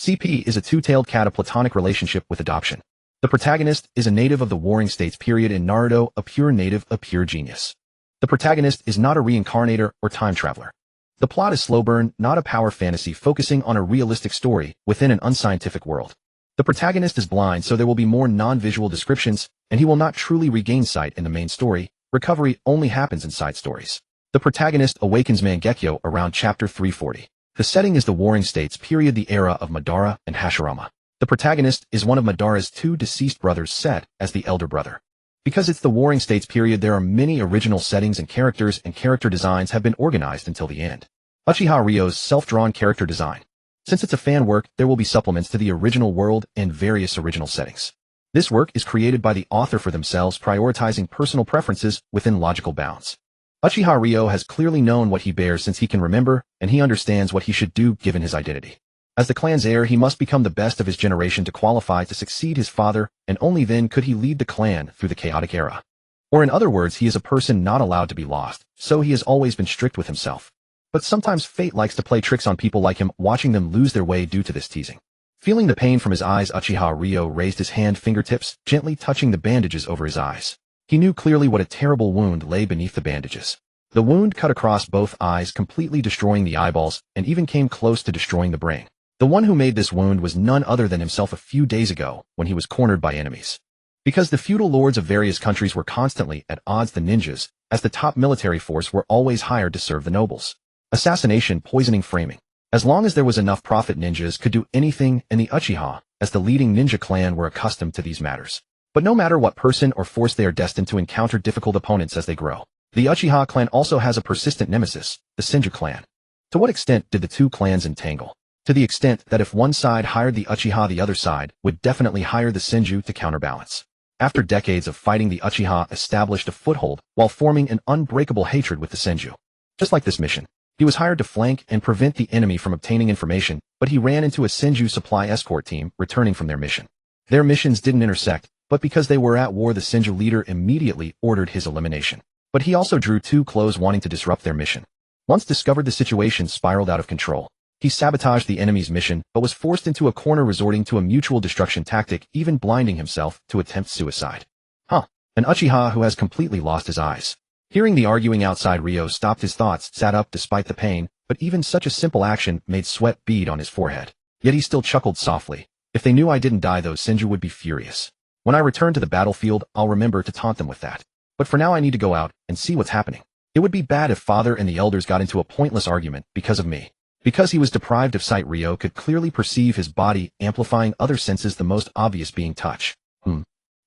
CP is a two-tailed cat, a platonic relationship with adoption. The protagonist is a native of the Warring States period in Naruto, a pure native, a pure genius. The protagonist is not a reincarnator or time traveler. The plot is slow burn, not a power fantasy focusing on a realistic story within an unscientific world. The protagonist is blind, so there will be more non-visual descriptions, and he will not truly regain sight in the main story. Recovery only happens in side stories. The protagonist awakens Mangekyo around chapter 340. The setting is the Warring States period, the era of Madara and Hashirama. The protagonist is one of Madara's two deceased brothers, set as the elder brother. Because it's the Warring States period, there are many original settings and character designs have been organized until the end. Uchiha Rei's self-drawn character design. Since it's a fan work, there will be supplements to the original world and various original settings. This work is created by the author for themselves, prioritizing personal preferences within logical bounds. Uchiha Rei has clearly known what he bears since he can remember, and he understands what he should do given his identity. As the clan's heir, he must become the best of his generation to qualify to succeed his father, and only then could he lead the clan through the chaotic era. Or in other words, he is a person not allowed to be lost, so he has always been strict with himself. But sometimes fate likes to play tricks on people like him, watching them lose their way due to this teasing. Feeling the pain from his eyes, Uchiha Rei raised his hand fingertips, gently touching the bandages over his eyes. He knew clearly what a terrible wound lay beneath the bandages. The wound cut across both eyes, completely destroying the eyeballs, and even came close to destroying the brain. The one who made this wound was none other than himself a few days ago, when he was cornered by enemies. Because the feudal lords of various countries were constantly at odds, the ninjas, as the top military force, were always hired to serve the nobles. Assassination, poisoning, framing. As long as there was enough profit, ninjas could do anything, and the Uchiha, as the leading ninja clan, were accustomed to these matters. But no matter what person or force, they are destined to encounter difficult opponents as they grow. The Uchiha clan also has a persistent nemesis, the Senju clan. To what extent did the two clans entangle? To the extent that if one side hired the Uchiha, the other side would definitely hire the Senju to counterbalance. After decades of fighting, the Uchiha established a foothold while forming an unbreakable hatred with the Senju. Just like this mission, he was hired to flank and prevent the enemy from obtaining information, but he ran into a Senju supply escort team returning from their mission. Their missions didn't intersect, but because they were at war, the Senju leader immediately ordered his elimination. But he also drew too close, wanting to disrupt their mission. Once discovered, the situation spiraled out of control. He sabotaged the enemy's mission, but was forced into a corner, resorting to a mutual destruction tactic, even blinding himself to attempt suicide. An Uchiha who has completely lost his eyes. Hearing the arguing outside, Rei stopped his thoughts, sat up despite the pain, but even such a simple action made sweat bead on his forehead. Yet he still chuckled softly. If they knew I didn't die, those Senju would be furious. When I return to the battlefield, I'll remember to taunt them with that. But for now, I need to go out and see what's happening. It would be bad if father and the elders got into a pointless argument because of me. Because he was deprived of sight, Rei could clearly perceive his body, amplifying other senses, the most obvious being touch.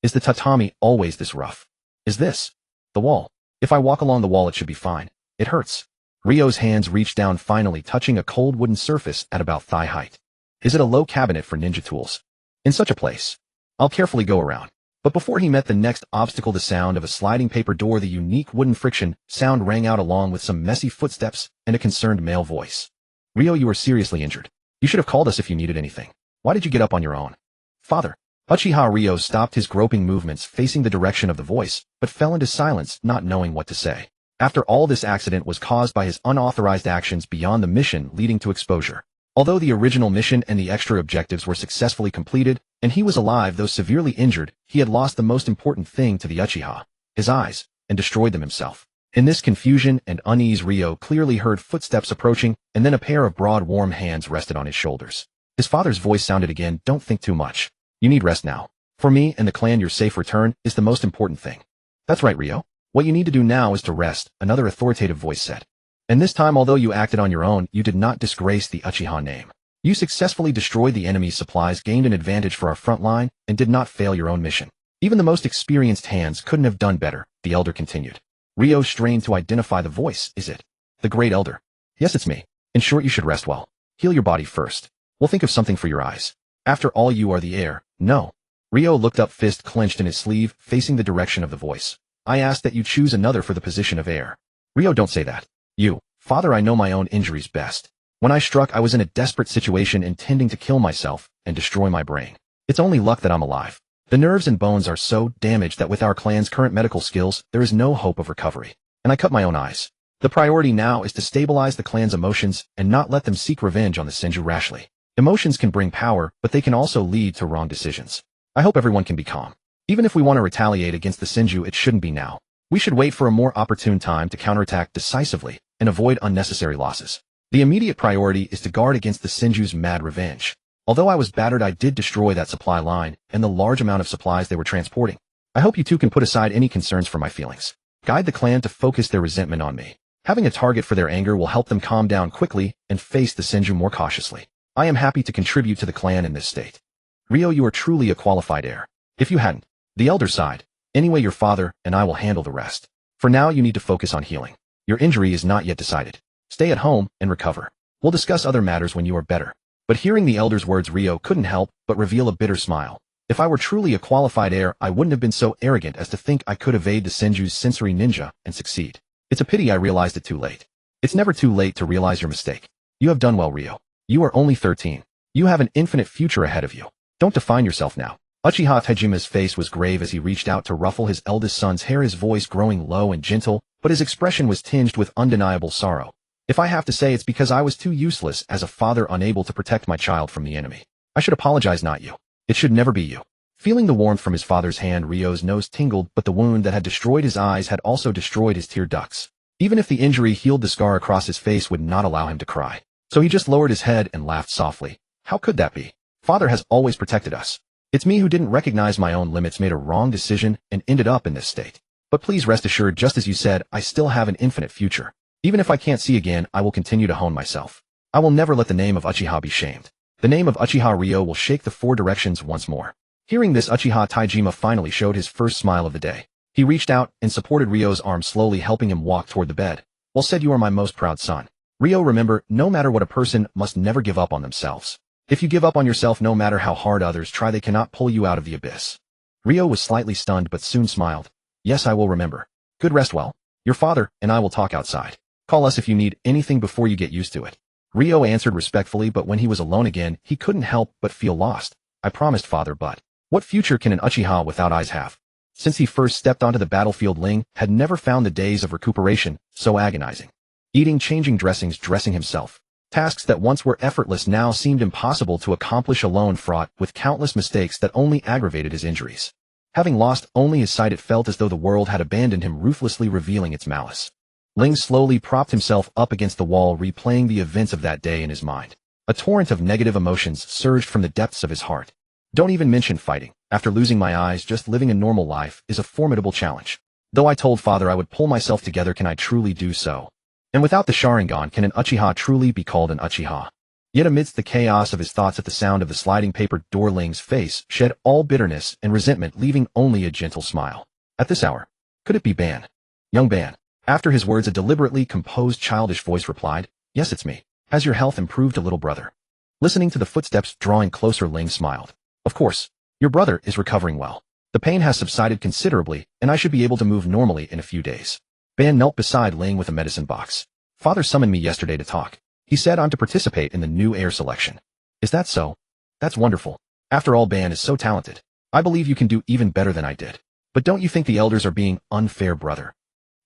Is the tatami always this rough? Is this the wall? If I walk along the wall, it should be fine. It hurts. Ryo's hands reached down, finally touching a cold wooden surface at about thigh height. Is it a low cabinet for ninja tools? In such a place, I'll carefully go around. But before he met the next obstacle, the sound of a sliding paper door, the unique wooden friction sound rang out, along with some messy footsteps and a concerned male voice. Rei, you are seriously injured. You should have called us if you needed anything. Why did you get up on your own? Father. Uchiha Rei stopped his groping movements, facing the direction of the voice, but fell into silence, not knowing what to say. After all, this accident was caused by his unauthorized actions beyond the mission, leading to exposure. Although the original mission and the extra objectives were successfully completed, and he was alive though severely injured, he had lost the most important thing to the Uchiha, his eyes, and destroyed them himself. In this confusion and unease, Rei clearly heard footsteps approaching, and then a pair of broad, warm hands rested on his shoulders. His father's voice sounded again. Don't think too much. You need rest now. For me and the clan, your safe return is the most important thing. That's right, Rei. What you need to do now is to rest, another authoritative voice said. And this time, although you acted on your own, you did not disgrace the Uchiha name. You successfully destroyed the enemy's supplies, gained an advantage for our front line, and did not fail your own mission. Even the most experienced hands couldn't have done better, the elder continued. Rei strained to identify the voice. Is it the great elder? Yes, it's me. In short, you should rest well. Heal your body first. We'll think of something for your eyes. After all, you are the heir. No. Rei looked up, fist clenched in his sleeve, facing the direction of the voice. I asked that you choose another for the position of heir. Rei, don't say that. You. Father, I know my own injuries best. When I struck, I was in a desperate situation, intending to kill myself and destroy my brain. It's only luck that I'm alive. The nerves and bones are so damaged that with our clan's current medical skills, there is no hope of recovery. And I cut my own eyes. The priority now is to stabilize the clan's emotions and not let them seek revenge on the Senju rashly. Emotions can bring power, but they can also lead to wrong decisions. I hope everyone can be calm. Even if we want to retaliate against the Senju, it shouldn't be now. We should wait for a more opportune time to counterattack decisively and avoid unnecessary losses. The immediate priority is to guard against the Senju's mad revenge. Although I was battered, I did destroy that supply line and the large amount of supplies they were transporting. I hope you two can put aside any concerns for my feelings. Guide the clan to focus their resentment on me. Having a target for their anger will help them calm down quickly and face the Senju more cautiously. I am happy to contribute to the clan in this state. Ryo, you are truly a qualified heir. If you hadn't, the elder sighed. Anyway, your father and I will handle the rest. For now, you need to focus on healing. Your injury is not yet decided. Stay at home and recover. We'll discuss other matters when you are better. But hearing the elder's words, Ryo couldn't help but reveal a bitter smile. If I were truly a qualified heir, I wouldn't have been so arrogant as to think I could evade the Senju's sensory ninja and succeed. It's a pity I realized it too late. It's never too late to realize your mistake. You have done well, Ryo. You are only 13. You have an infinite future ahead of you. Don't define yourself now. Uchiha Taijima's face was grave as he reached out to ruffle his eldest son's hair, his voice growing low and gentle, but his expression was tinged with undeniable sorrow. If I have to say, it's because I was too useless as a father, unable to protect my child from the enemy. I should apologize, not you. It should never be you. Feeling the warmth from his father's hand, Ryo's nose tingled, but the wound that had destroyed his eyes had also destroyed his tear ducts. Even if the injury healed, the scar across his face would not allow him to cry. So he just lowered his head and laughed softly. How could that be? Father has always protected us. It's me who didn't recognize my own limits, made a wrong decision, and ended up in this state. But please rest assured, just as you said, I still have an infinite future. Even if I can't see again, I will continue to hone myself. I will never let the name of Uchiha be shamed. The name of Uchiha Ryo will shake the four directions once more. Hearing this, Uchiha Taijima finally showed his first smile of the day. He reached out and supported Ryo's arm, slowly helping him walk toward the bed. Well said, you are my most proud son. Ryo, remember, no matter what, a person must never give up on themselves. If you give up on yourself, no matter how hard others try, they cannot pull you out of the abyss. Ryo was slightly stunned but soon smiled. Yes, I will remember. Good, rest well. Your father and I will talk outside. Call us if you need anything before you get used to it. Ryo answered respectfully, but when he was alone again, he couldn't help but feel lost. I promised, father, but what future can an Uchiha without eyes have? Since he first stepped onto the battlefield, Ling had never found the days of recuperation so agonizing. Eating, changing dressings, dressing himself. Tasks that once were effortless now seemed impossible to accomplish alone, fraught with countless mistakes that only aggravated his injuries. Having lost only his sight, it felt as though the world had abandoned him, ruthlessly revealing its malice. Ling slowly propped himself up against the wall, replaying the events of that day in his mind. A torrent of negative emotions surged from the depths of his heart. Don't even mention fighting. After losing my eyes, just living a normal life is a formidable challenge. Though I told father I would pull myself together, can I truly do so? And without the Sharingan, can an Uchiha truly be called an Uchiha? Yet amidst the chaos of his thoughts, at the sound of the sliding paper door, Ling's face shed all bitterness and resentment, leaving only a gentle smile. At this hour, could it be Ban? Young Ban. After his words, a deliberately composed, childish voice replied, yes, it's me. Has your health improved a little, brother? Listening to the footsteps drawing closer, Ling smiled. Of course. Your brother is recovering well. The pain has subsided considerably, and I should be able to move normally in a few days. Ban knelt beside Ling with a medicine box. Father summoned me yesterday to talk. He said I'm to participate in the new heir selection. Is that so? That's wonderful. After all, Ban is so talented. I believe you can do even better than I did. But don't you think the elders are being unfair, brother?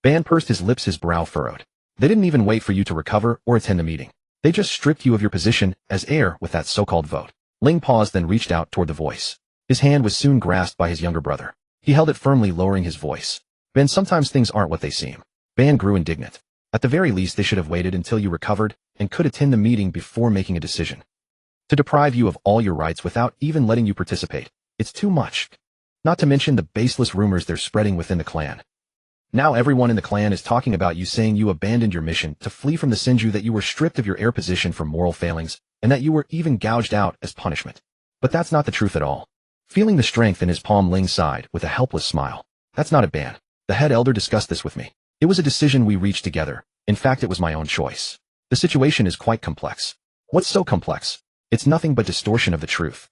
Ban pursed his lips, his brow furrowed. They didn't even wait for you to recover or attend the meeting. They just stripped you of your position as heir with that so-called vote. Ling paused, then reached out toward the voice. His hand was soon grasped by his younger brother. He held it firmly, lowering his voice. Ben, sometimes things aren't what they seem. Ban grew indignant. At the very least, they should have waited until you recovered and could attend the meeting before making a decision. To deprive you of all your rights without even letting you participate, it's too much. Not to mention the baseless rumors they're spreading within the clan. Now everyone in the clan is talking about you, saying you abandoned your mission to flee from the Senju, that you were stripped of your heir position for moral failings, and that you were even gouged out as punishment. But that's not the truth at all. Feeling the strength in his palm, Ling sighed with a helpless smile. That's not a ban. The head elder discussed this with me. It was a decision we reached together. In fact, it was my own choice. The situation is quite complex. What's so complex? It's nothing but distortion of the truth.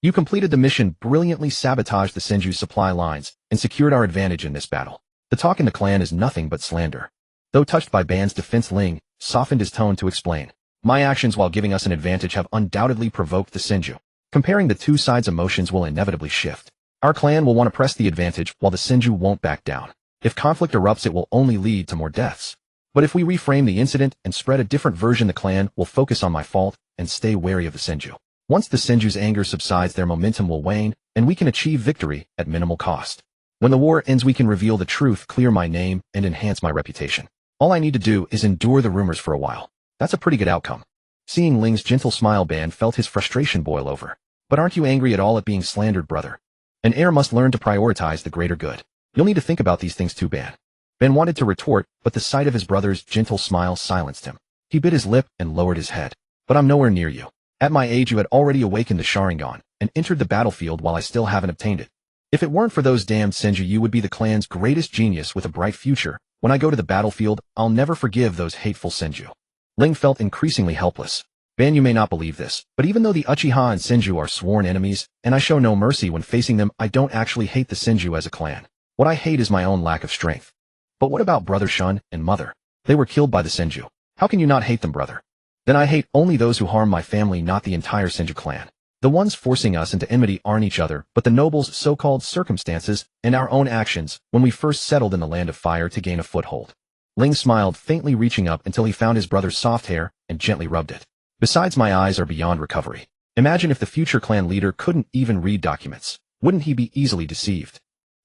You completed the mission, brilliantly sabotaged the Senju supply lines, and secured our advantage in this battle. The talk in the clan is nothing but slander. Though touched by Ban's defense, Ling softened his tone to explain. My actions, while giving us an advantage, have undoubtedly provoked the Senju. Comparing the two sides, emotions will inevitably shift. Our clan will want to press the advantage, while the Senju won't back down. If conflict erupts, it will only lead to more deaths. But if we reframe the incident and spread a different version, the clan will focus on my fault and stay wary of the Senju. Once the Senju's anger subsides, their momentum will wane, and we can achieve victory at minimal cost. When the war ends, we can reveal the truth, clear my name, and enhance my reputation. All I need to do is endure the rumors for a while. That's a pretty good outcome. Seeing Ling's gentle smile, Ban felt his frustration boil over. But aren't you angry at all at being slandered, brother? An heir must learn to prioritize the greater good. You'll need to think about these things too, Ban. Ben wanted to retort, but the sight of his brother's gentle smile silenced him. He bit his lip and lowered his head. But I'm nowhere near you. At my age, you had already awakened the Sharingan and entered the battlefield while I still haven't obtained it. If it weren't for those damned Senju, you would be the clan's greatest genius with a bright future. When I go to the battlefield, I'll never forgive those hateful Senju. Ling felt increasingly helpless. Ban, you may not believe this, but even though the Uchiha and Senju are sworn enemies, and I show no mercy when facing them, I don't actually hate the Senju as a clan. What I hate is my own lack of strength. But what about Brother Shun and Mother? They were killed by the Senju. How can you not hate them, brother? Then I hate only those who harm my family, not the entire Senju clan. The ones forcing us into enmity aren't each other, but the nobles' so-called circumstances and our own actions when we first settled in the land of fire to gain a foothold. Ling smiled, faintly reaching up until he found his brother's soft hair and gently rubbed it. Besides, my eyes are beyond recovery. Imagine if the future clan leader couldn't even read documents. Wouldn't he be easily deceived?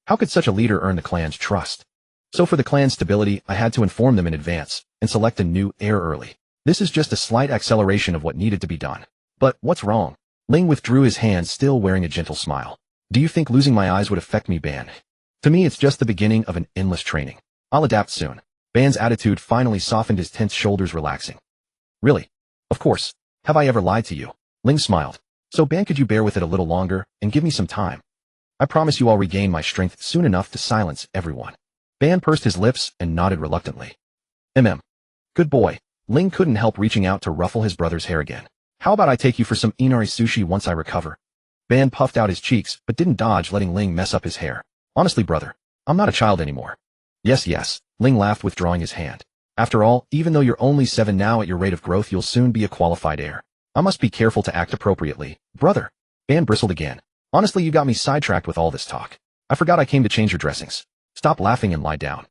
How could such a leader earn the clan's trust? So for the clan's stability, I had to inform them in advance and select a new heir early. This is just a slight acceleration of what needed to be done. But what's wrong? Ling withdrew his hand, still wearing a gentle smile. Do you think losing my eyes would affect me, Ban? To me, it's just the beginning of an endless training. I'll adapt soon. Ban's attitude finally softened, his tense shoulders relaxing. Really? Of course. Have I ever lied to you? Ling smiled. So Ban, could you bear with it a little longer and give me some time? I promise you I'll regain my strength soon enough to silence everyone. Ban pursed his lips and nodded reluctantly. Good boy. Ling couldn't help reaching out to ruffle his brother's hair again. How about I take you for some inari sushi once I recover? Ban puffed out his cheeks, but didn't dodge, letting Ling mess up his hair. Honestly, brother, I'm not a child anymore. Yes, Ling laughed, withdrawing his hand. After all, even though you're only 7 now, at your rate of growth you'll soon be a qualified heir. I must be careful to act appropriately. Brother. Ban bristled again. Honestly, you got me sidetracked with all this talk. I forgot I came to change your dressings. Stop laughing and lie down.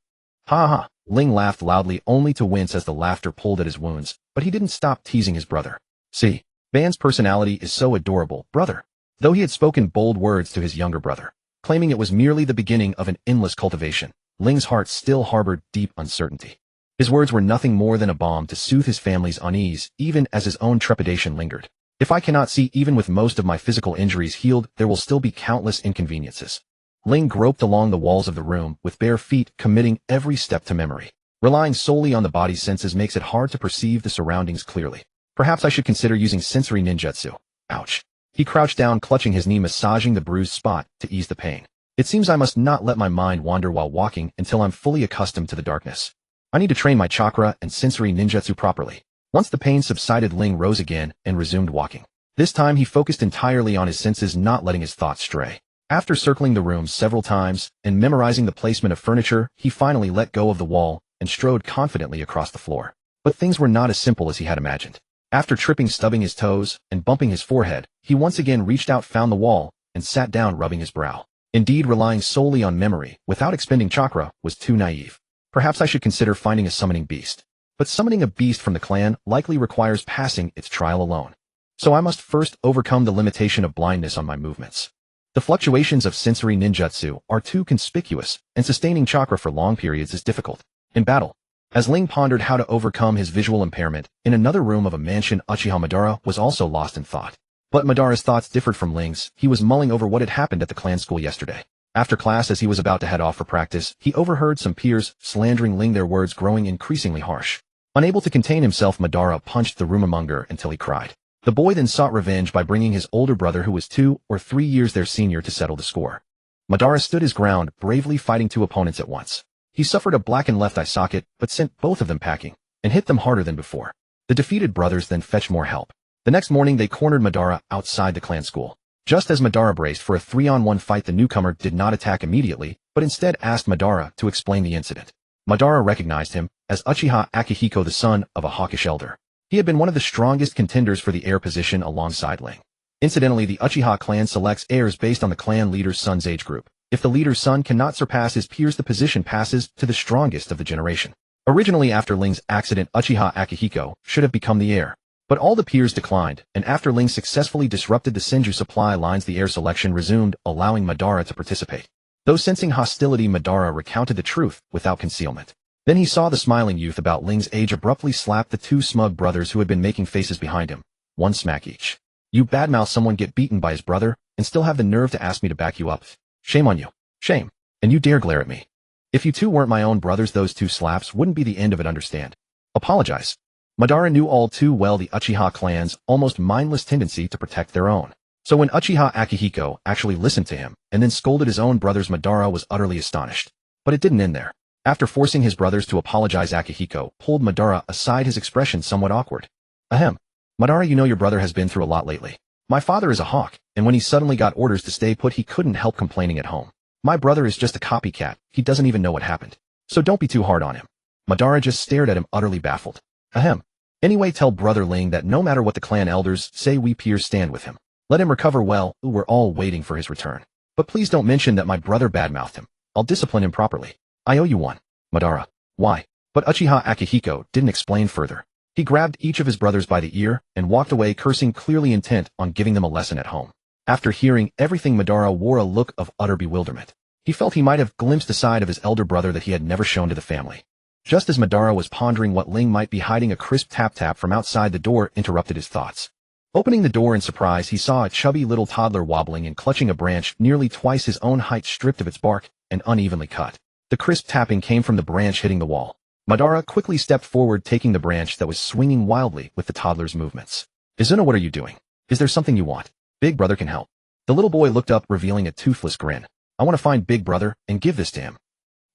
Ha ha. Ling laughed loudly, only to wince as the laughter pulled at his wounds, but he didn't stop teasing his brother. See, Ban's personality is so adorable, brother. Though he had spoken bold words to his younger brother, claiming it was merely the beginning of an endless cultivation, Ling's heart still harbored deep uncertainty. His words were nothing more than a balm to soothe his family's unease, even as his own trepidation lingered. If I cannot see, even with most of my physical injuries healed, there will still be countless inconveniences. Ling groped along the walls of the room with bare feet, committing every step to memory. Relying solely on the body's senses makes it hard to perceive the surroundings clearly. Perhaps I should consider using sensory ninjutsu. Ouch. He crouched down, clutching his knee, massaging the bruised spot to ease the pain. It seems I must not let my mind wander while walking until I'm fully accustomed to the darkness. I need to train my chakra and sensory ninjutsu properly. Once the pain subsided, Ling rose again and resumed walking. This time he focused entirely on his senses, not letting his thoughts stray. After circling the room several times and memorizing the placement of furniture, he finally let go of the wall and strode confidently across the floor. But things were not as simple as he had imagined. After tripping, stubbing his toes, and bumping his forehead, he once again reached out, found the wall, and sat down, rubbing his brow. Indeed, relying solely on memory, without expending chakra, was too naive. Perhaps I should consider finding a summoning beast. But summoning a beast from the clan likely requires passing its trial alone. So I must first overcome the limitation of blindness on my movements. The fluctuations of sensory ninjutsu are too conspicuous, and sustaining chakra for long periods is difficult. In battle, as Ling pondered how to overcome his visual impairment, in another room of a mansion, Uchiha Madara was also lost in thought. But Madara's thoughts differed from Ling's. He was mulling over what had happened at the clan school yesterday. After class, as he was about to head off for practice, he overheard some peers slandering Ling, their words growing increasingly harsh. Unable to contain himself, Madara punched the rumomonger until he cried. The boy then sought revenge by bringing his older brother, who was 2 or 3 years their senior, to settle the score. Madara stood his ground, bravely fighting 2 opponents at once. He suffered a blackened left eye socket, but sent both of them packing, and hit them harder than before. The defeated brothers then fetched more help. The next morning they cornered Madara outside the clan school. Just as Madara braced for a 3-on-1 fight, the newcomer did not attack immediately, but instead asked Madara to explain the incident. Madara recognized him as Uchiha Akihiko, the son of a hawkish elder. He had been one of the strongest contenders for the heir position alongside Ling. Incidentally, the Uchiha clan selects heirs based on the clan leader's son's age group. If the leader's son cannot surpass his peers, the position passes to the strongest of the generation. Originally, after Ling's accident, Uchiha Akihiko should have become the heir. But all the peers declined, and after Ling successfully disrupted the Senju supply lines, the heir selection resumed, allowing Madara to participate. Though sensing hostility, Madara recounted the truth without concealment. Then he saw the smiling youth about Ling's age abruptly slap the two smug brothers who had been making faces behind him, one smack each. You badmouth someone get beaten by his brother, and still have the nerve to ask me to back you up. Shame on you. Shame. And you dare glare at me. If you two weren't my own brothers, those two slaps wouldn't be the end of it, understand? Apologize. Madara knew all too well the Uchiha clan's almost mindless tendency to protect their own. So when Uchiha Akihiko actually listened to him and then scolded his own brothers, Madara was utterly astonished. But it didn't end there. After forcing his brothers to apologize, Akihiko pulled Madara aside, his expression somewhat awkward. Ahem. Madara, you know your brother has been through a lot lately. My father is a hawk, and when he suddenly got orders to stay put, he couldn't help complaining at home. My brother is just a copycat, he doesn't even know what happened. So don't be too hard on him. Madara just stared at him, utterly baffled. Ahem. Anyway, tell brother Ling that no matter what the clan elders say, we peers stand with him. Let him recover well, we're all waiting for his return. But please don't mention that my brother badmouthed him. I'll discipline him properly. I owe you one. Madara. Why? But Uchiha Akihiko didn't explain further. He grabbed each of his brothers by the ear and walked away, cursing, clearly intent on giving them a lesson at home. After hearing everything, Madara wore a look of utter bewilderment. He felt he might have glimpsed a side of his elder brother that he had never shown to the family. Just as Madara was pondering what Ling might be hiding, a crisp tap-tap from outside the door interrupted his thoughts. Opening the door in surprise, he saw a chubby little toddler wobbling and clutching a branch nearly twice his own height, stripped of its bark and unevenly cut. The crisp tapping came from the branch hitting the wall. Madara quickly stepped forward, taking the branch that was swinging wildly with the toddler's movements. Izuna, what are you doing? Is there something you want? Big brother can help. The little boy looked up, revealing a toothless grin. I want to find Big Brother and give this to him.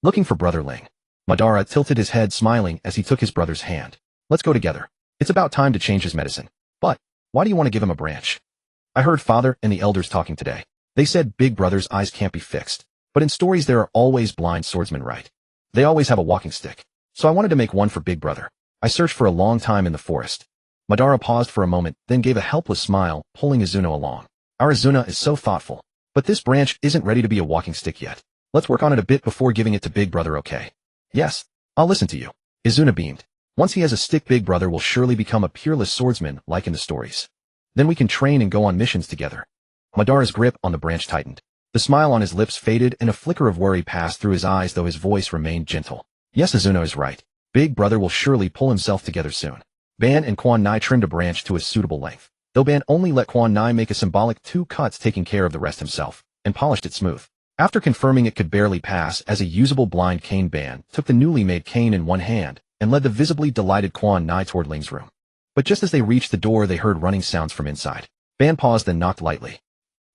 Looking for Brother Ling. Madara tilted his head, smiling as he took his brother's hand. Let's go together. It's about time to change his medicine. But why do you want to give him a branch? I heard father and the elders talking today. They said Big Brother's eyes can't be fixed. But in stories there are always blind swordsmen, right? They always have a walking stick. So I wanted to make one for Big Brother. I searched for a long time in the forest. Madara paused for a moment, then gave a helpless smile, pulling Izuna along. Our Izuna is so thoughtful. But this branch isn't ready to be a walking stick yet. Let's work on it a bit before giving it to Big Brother, okay? Yes, I'll listen to you. Izuna beamed. Once he has a stick, Big Brother will surely become a peerless swordsman like in the stories. Then we can train and go on missions together. Madara's grip on the branch tightened. The smile on his lips faded and a flicker of worry passed through his eyes, though his voice remained gentle. Yes, Izuna is right. Big Brother will surely pull himself together soon. Ban and Quan Nai trimmed a branch to a suitable length, though Ban only let Quan Nai make a symbolic 2 cuts, taking care of the rest himself, and polished it smooth. After confirming it could barely pass as a usable blind cane, Ban took the newly made cane in one hand and led the visibly delighted Quan Nai toward Ling's room. But just as they reached the door, they heard running sounds from inside. Ban paused, then knocked lightly.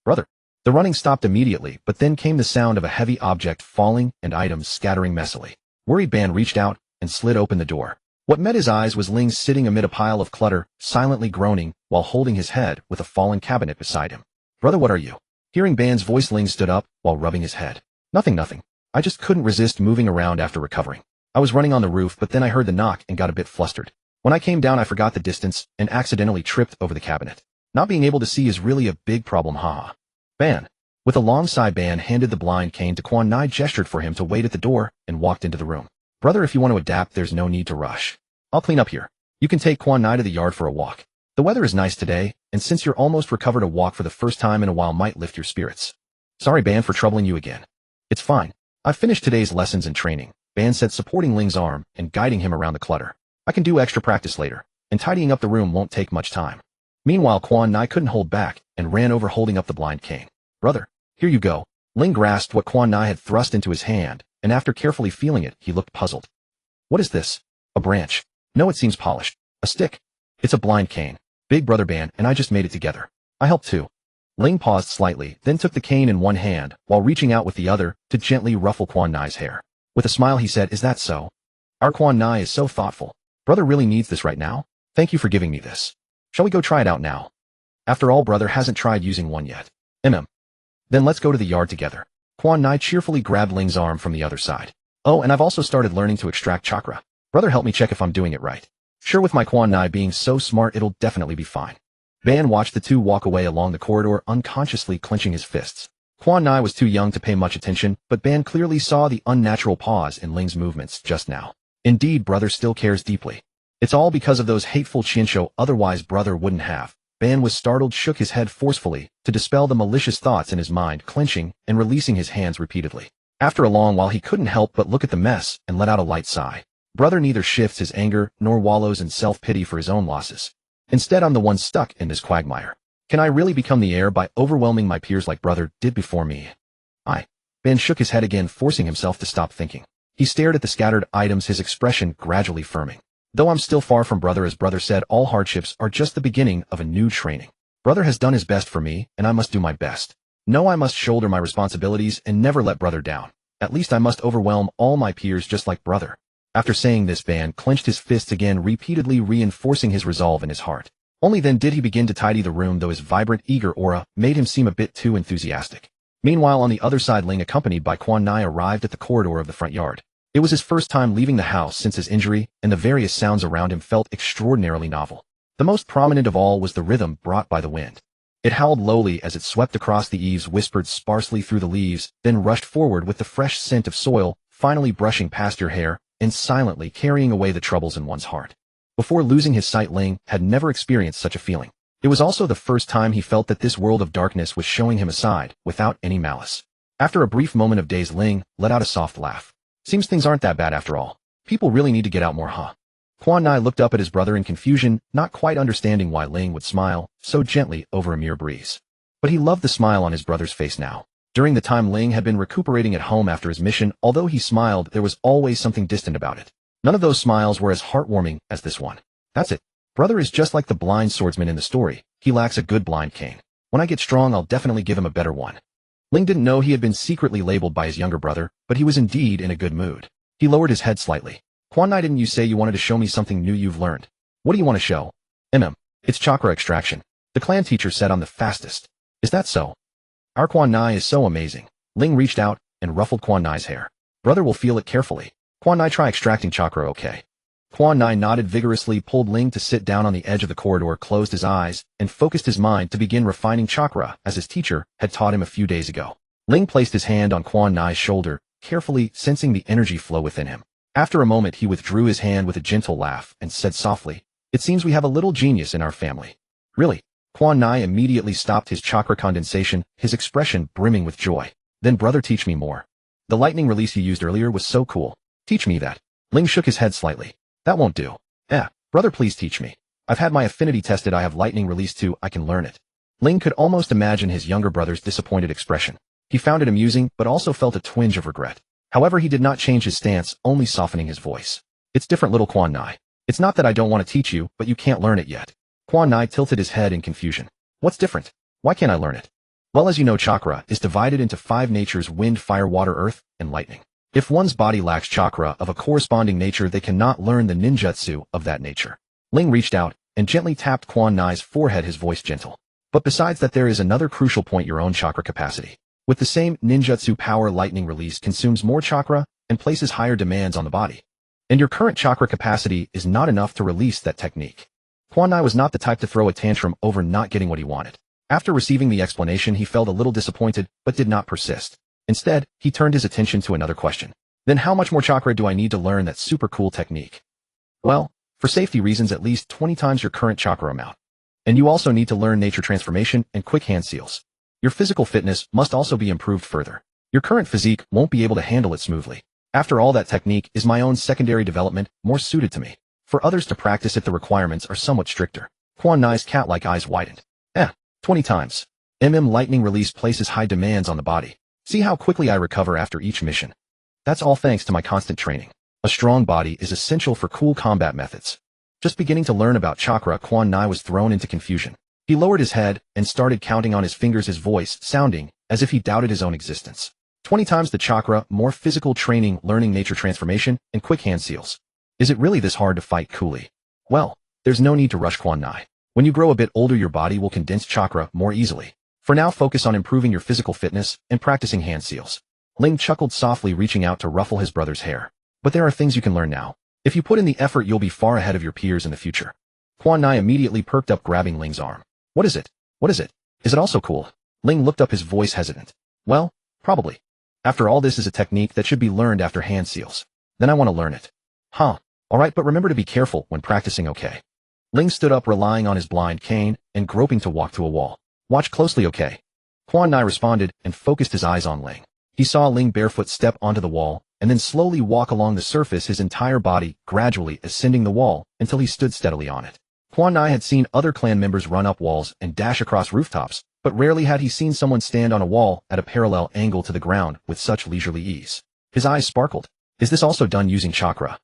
Brother. The running stopped immediately, but then came the sound of a heavy object falling and items scattering messily. Worried, Ban reached out and slid open the door. What met his eyes was Ling sitting amid a pile of clutter, silently groaning while holding his head with a fallen cabinet beside him. Brother, what are you? Hearing Ban's voice, Ling stood up while rubbing his head. Nothing. I just couldn't resist moving around after recovering. I was running on the roof, but then I heard the knock and got a bit flustered. When I came down, I forgot the distance and accidentally tripped over the cabinet. Not being able to see is really a big problem, haha. Ban. With a long sigh, Ban handed the blind cane to Quan Nai, gestured for him to wait at the door, and walked into the room. Brother, if you want to adapt, there's no need to rush. I'll clean up here. You can take Quan Nai to the yard for a walk. The weather is nice today, and since you're almost recovered, a walk for the first time in a while might lift your spirits. Sorry, Ban, for troubling you again. It's fine. I've finished today's lessons and training, Ban said, supporting Ling's arm and guiding him around the clutter. I can do extra practice later, and tidying up the room won't take much time. Meanwhile, Quan Nai couldn't hold back and ran over, holding up the blind cane. Brother, here you go. Ling grasped what Quan Nai had thrust into his hand, and after carefully feeling it, he looked puzzled. What is this? A branch? No, it seems polished. A stick? It's a blind cane. Big Brother, Ban and I just made it together. I helped too. Ling paused slightly, then took the cane in one hand, while reaching out with the other to gently ruffle Quan Nai's hair. With a smile, he said, Is that so? Our Quan Nai is so thoughtful. Brother really needs this right now? Thank you for giving me this. Shall we go try it out now? After all, Brother hasn't tried using one yet. Then let's go to the yard together. Quan Nai cheerfully grabbed Ling's arm from the other side. Oh, and I've also started learning to extract chakra. Brother, help me check if I'm doing it right. Sure, with my Quan Nai being so smart, it'll definitely be fine. Ban watched the two walk away along the corridor, unconsciously clenching his fists. Quan Nai was too young to pay much attention, but Ban clearly saw the unnatural pause in Ling's movements just now. Indeed, Brother still cares deeply. It's all because of those hateful Chinsho, otherwise brother wouldn't have. Ban was startled, shook his head forcefully to dispel the malicious thoughts in his mind, clenching and releasing his hands repeatedly. After a long while he couldn't help but look at the mess and let out a light sigh. Brother neither shifts his anger nor wallows in self-pity for his own losses. Instead, I'm the one stuck in this quagmire. Can I really become the heir by overwhelming my peers like brother did before me? Ben shook his head again, forcing himself to stop thinking. He stared at the scattered items, his expression gradually firming. Though I'm still far from brother, as brother said, all hardships are just the beginning of a new training. Brother has done his best for me, and I must do my best. No, I must shoulder my responsibilities and never let brother down. At least I must overwhelm all my peers just like brother. After saying this, Ban clenched his fists again, repeatedly reinforcing his resolve in his heart. Only then did he begin to tidy the room, though his vibrant, eager aura made him seem a bit too enthusiastic. Meanwhile, on the other side, Ling, accompanied by Quan Nai, arrived at the corridor of the front yard. It was his first time leaving the house since his injury, and the various sounds around him felt extraordinarily novel. The most prominent of all was the rhythm brought by the wind. It howled lowly as it swept across the eaves, whispered sparsely through the leaves, then rushed forward with the fresh scent of soil, finally brushing past your hair and silently carrying away the troubles in one's heart. Before losing his sight, Ling had never experienced such a feeling. It was also the first time he felt that this world of darkness was showing him a side, without any malice. After a brief moment of daze, Ling let out a soft laugh. Seems things aren't that bad after all. People really need to get out more, huh? Quan Nai looked up at his brother in confusion, not quite understanding why Ling would smile so gently over a mere breeze. But he loved the smile on his brother's face now. During the time Ling had been recuperating at home after his mission, although he smiled, there was always something distant about it. None of those smiles were as heartwarming as this one. That's it. Brother is just like the blind swordsman in the story. He lacks a good blind cane. When I get strong, I'll definitely give him a better one. Ling didn't know he had been secretly labeled by his younger brother, but he was indeed in a good mood. He lowered his head slightly. Quan Nai, didn't you say you wanted to show me something new you've learned? What do you want to show? It's chakra extraction. The clan teacher said I'm the fastest. Is that so? Our Quan Nai is so amazing. Ling reached out and ruffled Quan Nai's hair. Brother will feel it carefully. Quan Nai, try extracting chakra, okay? Quan Nai nodded vigorously, pulled Ling to sit down on the edge of the corridor, closed his eyes, and focused his mind to begin refining chakra as his teacher had taught him a few days ago. Ling placed his hand on Quan Nai's shoulder, carefully sensing the energy flow within him. After a moment, he withdrew his hand with a gentle laugh and said softly, "It seems we have a little genius in our family." Really? Quan Nai immediately stopped his chakra condensation, his expression brimming with joy. Then brother, teach me more. The lightning release you used earlier was so cool. Teach me that. Ling shook his head slightly. That won't do. Brother, please teach me. I've had my affinity tested, I have lightning release too, I can learn it. Ling could almost imagine his younger brother's disappointed expression. He found it amusing, but also felt a twinge of regret. However, he did not change his stance, only softening his voice. It's different, little Quan Nai. It's not that I don't want to teach you, but you can't learn it yet. Quan Nai tilted his head in confusion. What's different? Why can't I learn it? Well, as you know, chakra is divided into 5 natures: wind, fire, water, earth, and lightning. If one's body lacks chakra of a corresponding nature, they cannot learn the ninjutsu of that nature. Ling reached out and gently tapped Quan Nai's forehead, his voice gentle. But besides that, there is another crucial point: your own chakra capacity. With the same ninjutsu power, lightning release consumes more chakra and places higher demands on the body. And your current chakra capacity is not enough to release that technique. Quan Nai was not the type to throw a tantrum over not getting what he wanted. After receiving the explanation, he felt a little disappointed, but did not persist. Instead, he turned his attention to another question. Then how much more chakra do I need to learn that super cool technique? Well, for safety reasons, at least 20 times your current chakra amount. And you also need to learn nature transformation and quick hand seals. Your physical fitness must also be improved further. Your current physique won't be able to handle it smoothly. After all, that technique is my own secondary development, more suited to me. For others to practice it, the requirements are somewhat stricter. Quan Nai's cat-like eyes widened. 20 times. Lightning release places high demands on the body. See how quickly I recover after each mission. That's all thanks to my constant training. A strong body is essential for cool combat methods. Just beginning to learn about chakra, Quan Nai was thrown into confusion. He lowered his head and started counting on his fingers, his voice sounding as if he doubted his own existence. 20 times the chakra, more physical training, learning nature transformation, and quick hand seals. Is it really this hard to fight coolly? Well, there's no need to rush, Quan Nai. When you grow a bit older, your body will condense chakra more easily. For now, focus on improving your physical fitness and practicing hand seals. Ling chuckled softly, reaching out to ruffle his brother's hair. But there are things you can learn now. If you put in the effort, you'll be far ahead of your peers in the future. Quan Nai immediately perked up, grabbing Ling's arm. What is it? What is it? Is it also cool? Ling looked up, his voice hesitant. Well, probably. After all, this is a technique that should be learned after hand seals. Then I want to learn it. Huh. Alright, but remember to be careful when practicing, okay? Ling stood up relying on his blind cane and groping to walk to a wall. Watch closely, okay? Quan Nai responded and focused his eyes on Ling. He saw Ling barefoot step onto the wall and then slowly walk along the surface, his entire body gradually ascending the wall until he stood steadily on it. Quan Nai had seen other clan members run up walls and dash across rooftops, but rarely had he seen someone stand on a wall at a parallel angle to the ground with such leisurely ease. His eyes sparkled. Is this also done using chakra?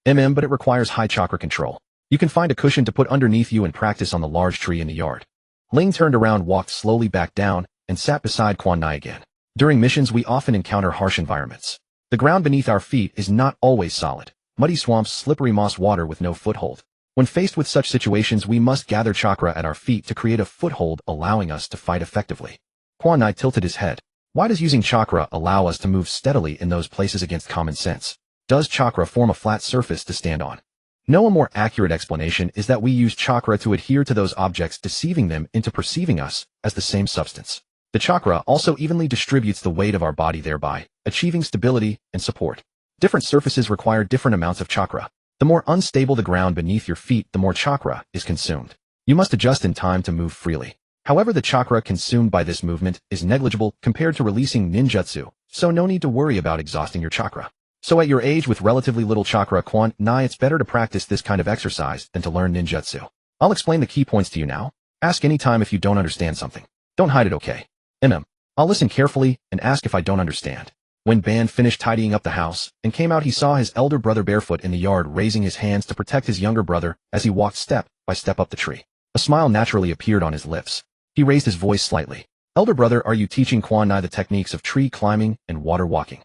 But it requires high chakra control. You can find a cushion to put underneath you and practice on the large tree in the yard. Ling turned around, walked slowly back down, and sat beside Quan Nai again. During missions, we often encounter harsh environments. The ground beneath our feet is not always solid. Muddy swamps, slippery moss water with no foothold. When faced with such situations, we must gather chakra at our feet to create a foothold, allowing us to fight effectively. Quan Nai tilted his head. Why does using chakra allow us to move steadily in those places against common sense? Does chakra form a flat surface to stand on? No, a more accurate explanation is that we use chakra to adhere to those objects, deceiving them into perceiving us as the same substance. The chakra also evenly distributes the weight of our body, thereby achieving stability and support. Different surfaces require different amounts of chakra. The more unstable the ground beneath your feet, the more chakra is consumed. You must adjust in time to move freely. However, the chakra consumed by this movement is negligible compared to releasing ninjutsu, so no need to worry about exhausting your chakra. So at your age with relatively little chakra, Quan Nai, it's better to practice this kind of exercise than to learn ninjutsu. I'll explain the key points to you now. Ask anytime if you don't understand something. Don't hide it, okay? I'll listen carefully and ask if I don't understand. When Ban finished tidying up the house and came out, he saw his elder brother barefoot in the yard, raising his hands to protect his younger brother as he walked step by step up the tree. A smile naturally appeared on his lips. He raised his voice slightly. Elder brother, are you teaching Quan Nai the techniques of tree climbing and water walking?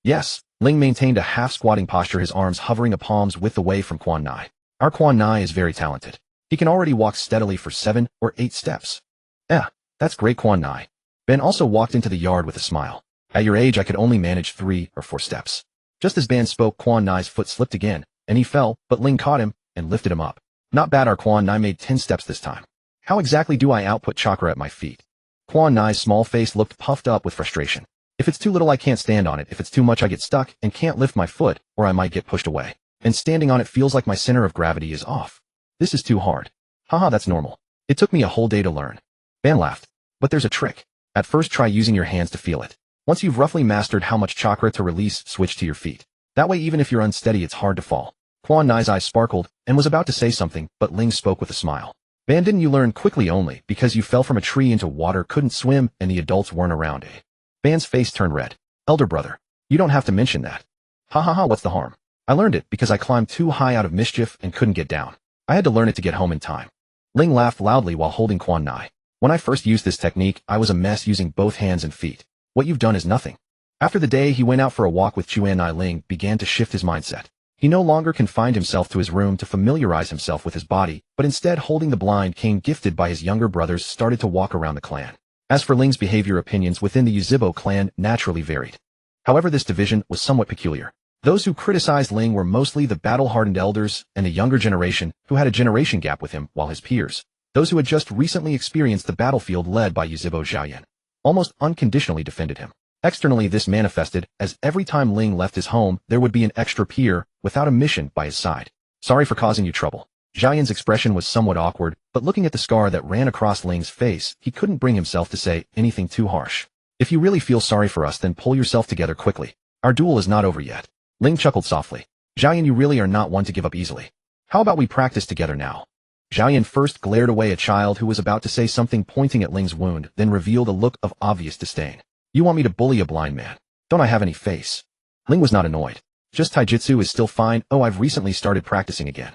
Yes. Ling maintained a half-squatting posture, his arms hovering a palm's width away from Quan Nai. Our Quan Nai is very talented. He can already walk steadily for 7 or 8 steps. That's great, Quan Nai. Ben also walked into the yard with a smile. At your age, I could only manage 3 or 4 steps. Just as Ban spoke, Quan Nai's foot slipped again, and he fell, but Ling caught him and lifted him up. Not bad, our Quan Nai made 10 steps this time. How exactly do I output chakra at my feet? Quan Nai's small face looked puffed up with frustration. If it's too little, I can't stand on it. If it's too much, I get stuck and can't lift my foot, or I might get pushed away. And standing on it feels like my center of gravity is off. This is too hard. Haha, that's normal. It took me a whole day to learn. Ban laughed. But there's a trick. At first, try using your hands to feel it. Once you've roughly mastered how much chakra to release, switch to your feet. That way, even if you're unsteady, it's hard to fall. Quan Nai's eyes sparkled and was about to say something, but Ling spoke with a smile. Ban, didn't you learn quickly only because you fell from a tree into water, couldn't swim, and the adults weren't around, eh? Ban's face turned red. Elder brother, you don't have to mention that. What's the harm? I learned it because I climbed too high out of mischief and couldn't get down. I had to learn it to get home in time. Ling laughed loudly while holding Quan Nai. When I first used this technique, I was a mess using both hands and feet. What you've done is nothing. After the day he went out for a walk with Chuan Nai, Ling began to shift his mindset. He no longer confined himself to his room to familiarize himself with his body, but instead, holding the blind cane gifted by his younger brothers, started to walk around the clan. As for Ling's behavior, opinions within the Uzibo clan naturally varied. However, this division was somewhat peculiar. Those who criticized Ling were mostly the battle-hardened elders and the younger generation who had a generation gap with him, while his peers, those who had just recently experienced the battlefield led by Uzibo Xiaoyan, almost unconditionally defended him. Externally, this manifested as every time Ling left his home, there would be an extra peer without a mission by his side. Sorry for causing you trouble. Xiaoyan's expression was somewhat awkward, but looking at the scar that ran across Ling's face, he couldn't bring himself to say anything too harsh. If you really feel sorry for us, then pull yourself together quickly. Our duel is not over yet. Ling chuckled softly. Xiaoyan, you really are not one to give up easily. How about we practice together now? Xiaoyan first glared away at Child, who was about to say something, pointing at Ling's wound, then revealed a look of obvious disdain. You want me to bully a blind man? Don't I have any face? Ling was not annoyed. Just taijutsu is still fine. Oh, I've recently started practicing again.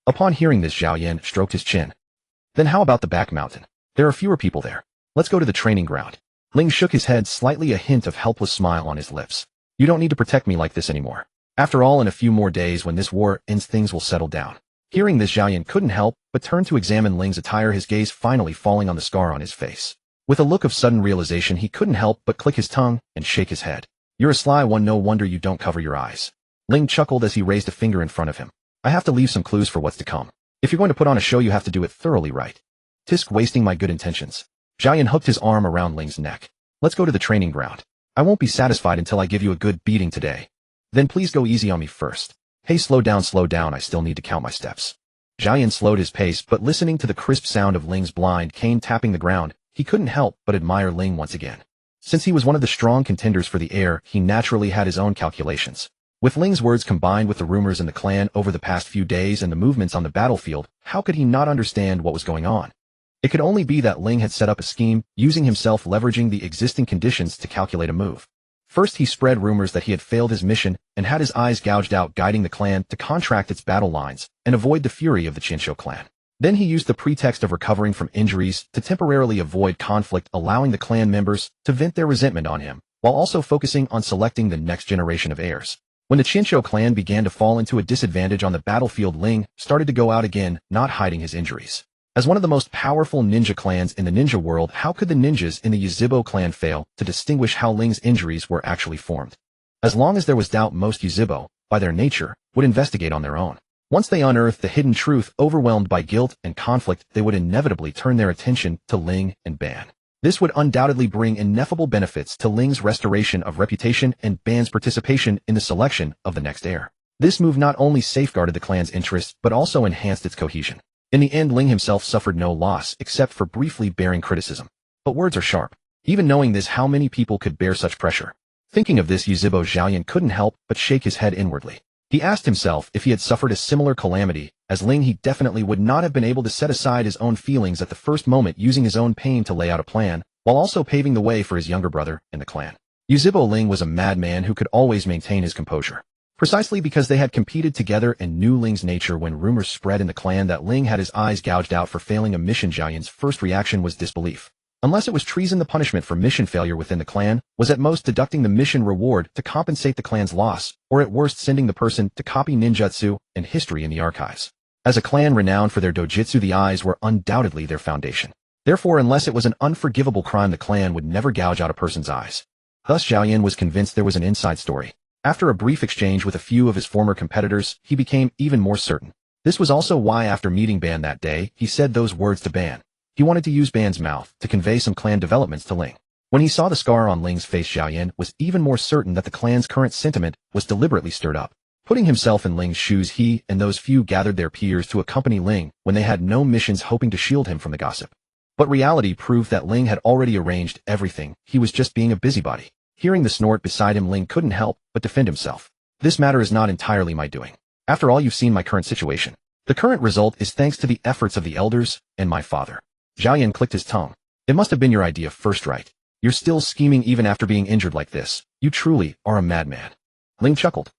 Upon hearing this, Xiaoyan stroked his chin. Then how about the back mountain? There are fewer people there. Let's go to the training ground. Ling shook his head, slightly a hint of helpless smile on his lips. You don't need to protect me like this anymore. After all, in a few more days when this war ends, things will settle down. Hearing this, Xiaoyan couldn't help but turn to examine Ling's attire, his gaze finally falling on the scar on his face. With a look of sudden realization, he couldn't help but click his tongue and shake his head. You're a sly one, no wonder you don't cover your eyes. Ling chuckled as he raised a finger in front of him. I have to leave some clues for what's to come. If you're going to put on a show, you have to do it thoroughly right. Tisk wasting my good intentions. Xiaoyan hooked his arm around Ling's neck. Let's go to the training ground. I won't be satisfied until I give you a good beating today. Then please go easy on me first. Hey, slow down, I still need to count my steps. Zhao Yan slowed his pace, but listening to the crisp sound of Ling's blind cane tapping the ground, he couldn't help but admire Ling once again. Since he was one of the strong contenders for the heir, he naturally had his own calculations. With Ling's words combined with the rumors in the clan over the past few days and the movements on the battlefield, how could he not understand what was going on? It could only be that Ling had set up a scheme, using himself leveraging the existing conditions to calculate a move. First, he spread rumors that he had failed his mission and had his eyes gouged out, guiding the clan to contract its battle lines and avoid the fury of the Qinshu clan. Then he used the pretext of recovering from injuries to temporarily avoid conflict, allowing the clan members to vent their resentment on him, while also focusing on selecting the next generation of heirs. When the Qinshu clan began to fall into a disadvantage on the battlefield, Ling started to go out again, not hiding his injuries. As one of the most powerful ninja clans in the ninja world, how could the ninjas in the Yuzhibo clan fail to distinguish how Ling's injuries were actually formed? As long as there was doubt, most Yuzhibo, by their nature, would investigate on their own. Once they unearthed the hidden truth, overwhelmed by guilt and conflict, they would inevitably turn their attention to Ling and Ban. This would undoubtedly bring ineffable benefits to Ling's restoration of reputation and Ban's participation in the selection of the next heir. This move not only safeguarded the clan's interests, but also enhanced its cohesion. In the end, Ling himself suffered no loss except for briefly bearing criticism. But words are sharp. Even knowing this, how many people could bear such pressure? Thinking of this, Yuzhibo Zhao Yan couldn't help but shake his head inwardly. He asked himself if he had suffered a similar calamity as Ling. He definitely would not have been able to set aside his own feelings at the first moment, using his own pain to lay out a plan, while also paving the way for his younger brother in the clan. Yuzhibo Ling was a madman who could always maintain his composure. Precisely because they had competed together and knew Ling's nature, when rumors spread in the clan that Ling had his eyes gouged out for failing a mission, Zhao Yan's first reaction was disbelief. Unless it was treason, the punishment for mission failure within the clan was at most deducting the mission reward to compensate the clan's loss, or at worst sending the person to copy ninjutsu and history in the archives. As a clan renowned for their dojutsu, the eyes were undoubtedly their foundation. Therefore, unless it was an unforgivable crime, the clan would never gouge out a person's eyes. Thus, Zhao Yan was convinced there was an inside story. After a brief exchange with a few of his former competitors, he became even more certain. This was also why, after meeting Ban that day, he said those words to Ban. He wanted to use Ban's mouth to convey some clan developments to Ling. When he saw the scar on Ling's face, Zhao Yan was even more certain that the clan's current sentiment was deliberately stirred up. Putting himself in Ling's shoes, he and those few gathered their peers to accompany Ling when they had no missions, hoping to shield him from the gossip. But reality proved that Ling had already arranged everything. He was just being a busybody. Hearing the snort beside him, Ling couldn't help but defend himself. This matter is not entirely my doing. After all, you've seen my current situation. The current result is thanks to the efforts of the elders and my father. Zhao Yan clicked his tongue. It must have been your idea first, right? You're still scheming even after being injured like this. You truly are a madman. Ling chuckled.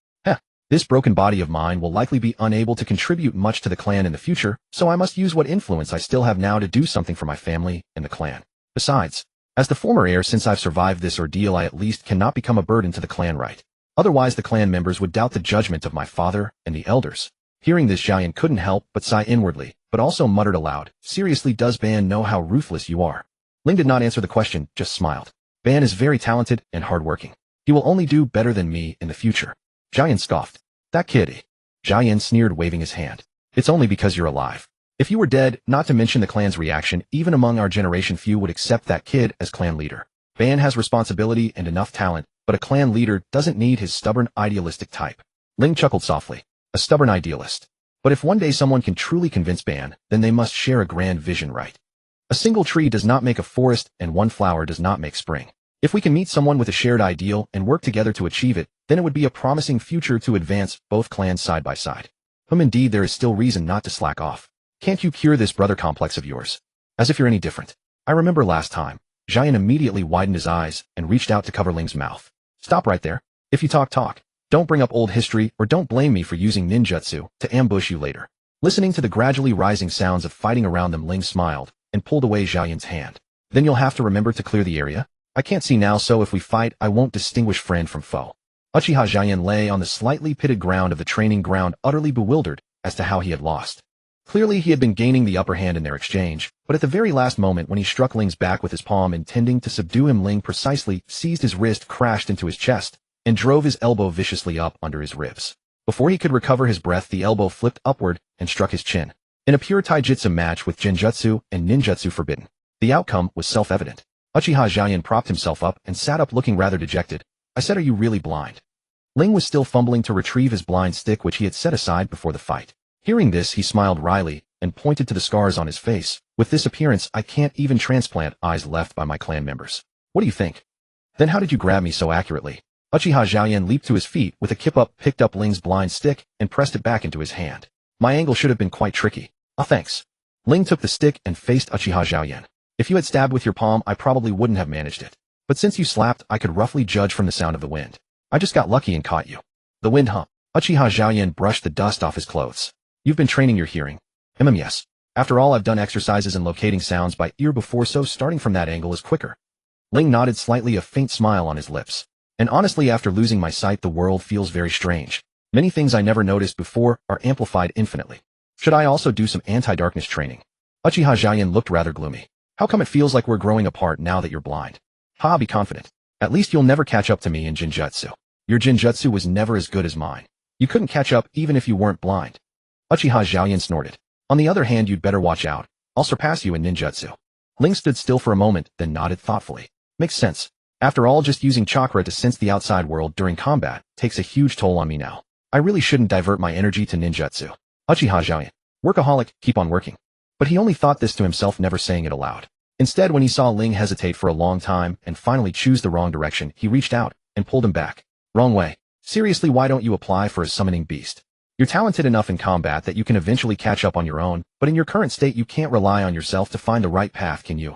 This broken body of mine will likely be unable to contribute much to the clan in the future, so I must use what influence I still have now to do something for my family and the clan. Besides, as the former heir, since I've survived this ordeal, I at least cannot become a burden to the clan, right? Otherwise, the clan members would doubt the judgment of my father and the elders. Hearing this, Zhao Yan couldn't help but sigh inwardly, but also muttered aloud, seriously, does Ban know how ruthless you are? Ling did not answer the question, just smiled. Ban is very talented and hardworking. He will only do better than me in the future. Zhao Yan scoffed. That kid. Zhao Yan sneered, waving his hand. It's only because you're alive. If you were dead, not to mention the clan's reaction, even among our generation few would accept that kid as clan leader. Ban has responsibility and enough talent, but a clan leader doesn't need his stubborn, idealistic type. Ling chuckled softly. A stubborn idealist. But if one day someone can truly convince Ban, then they must share a grand vision, right? A single tree does not make a forest, and one flower does not make spring. If we can meet someone with a shared ideal and work together to achieve it, then it would be a promising future to advance both clans side by side. Indeed, there is still reason not to slack off. Can't you cure this brother complex of yours? As if you're any different. I remember last time. Zhao Yan immediately widened his eyes and reached out to cover Ling's mouth. Stop right there. If you talk. Don't bring up old history, or don't blame me for using ninjutsu to ambush you later. Listening to the gradually rising sounds of fighting around them, Ling smiled and pulled away Zhao Yan's hand. Then you'll have to remember to clear the area. I can't see now, so if we fight, I won't distinguish friend from foe. Uchiha Zhao Yan lay on the slightly pitted ground of the training ground, utterly bewildered as to how he had lost. Clearly, he had been gaining the upper hand in their exchange, but at the very last moment when he struck Ling's back with his palm, intending to subdue him, Ling precisely seized his wrist, crashed into his chest, and drove his elbow viciously up under his ribs. Before he could recover his breath, the elbow flipped upward and struck his chin. In a pure taijutsu match with genjutsu and ninjutsu forbidden, the outcome was self-evident. Uchiha Zhao Yan propped himself up and sat up, looking rather dejected. I said, are you really blind? Ling was still fumbling to retrieve his blind stick which he had set aside before the fight. Hearing this, he smiled wryly and pointed to the scars on his face. With this appearance, I can't even transplant eyes left by my clan members. What do you think? Then how did you grab me so accurately? Uchiha Zhaoyan leaped to his feet with a kip-up, picked up Ling's blind stick, and pressed it back into his hand. My angle should have been quite tricky. Ah, thanks. Ling took the stick and faced Uchiha Zhaoyan. If you had stabbed with your palm, I probably wouldn't have managed it. But since you slapped, I could roughly judge from the sound of the wind. I just got lucky and caught you. The wind, huh? Uchiha Zhaoyan brushed the dust off his clothes. You've been training your hearing. Yes. After all, I've done exercises in locating sounds by ear before, so starting from that angle is quicker. Ling nodded slightly, a faint smile on his lips. And honestly, after losing my sight, the world feels very strange. Many things I never noticed before are amplified infinitely. Should I also do some anti-darkness training? Uchiha Zhaoyan looked rather gloomy. How come it feels like we're growing apart now that you're blind? Ha, be confident. At least you'll never catch up to me in Jinjutsu. Your Jinjutsu was never as good as mine. You couldn't catch up even if you weren't blind. Uchiha Zhaoyan snorted. On the other hand, you'd better watch out. I'll surpass you in ninjutsu. Ling stood still for a moment, then nodded thoughtfully. Makes sense. After all, just using chakra to sense the outside world during combat takes a huge toll on me now. I really shouldn't divert my energy to ninjutsu. Uchiha Zhaoyan. Workaholic, keep on working. But he only thought this to himself, never saying it aloud. Instead, when he saw Ling hesitate for a long time and finally choose the wrong direction, he reached out and pulled him back. Wrong way. Seriously, why don't you apply for a summoning beast? You're talented enough in combat that you can eventually catch up on your own, but in your current state you can't rely on yourself to find the right path, can you?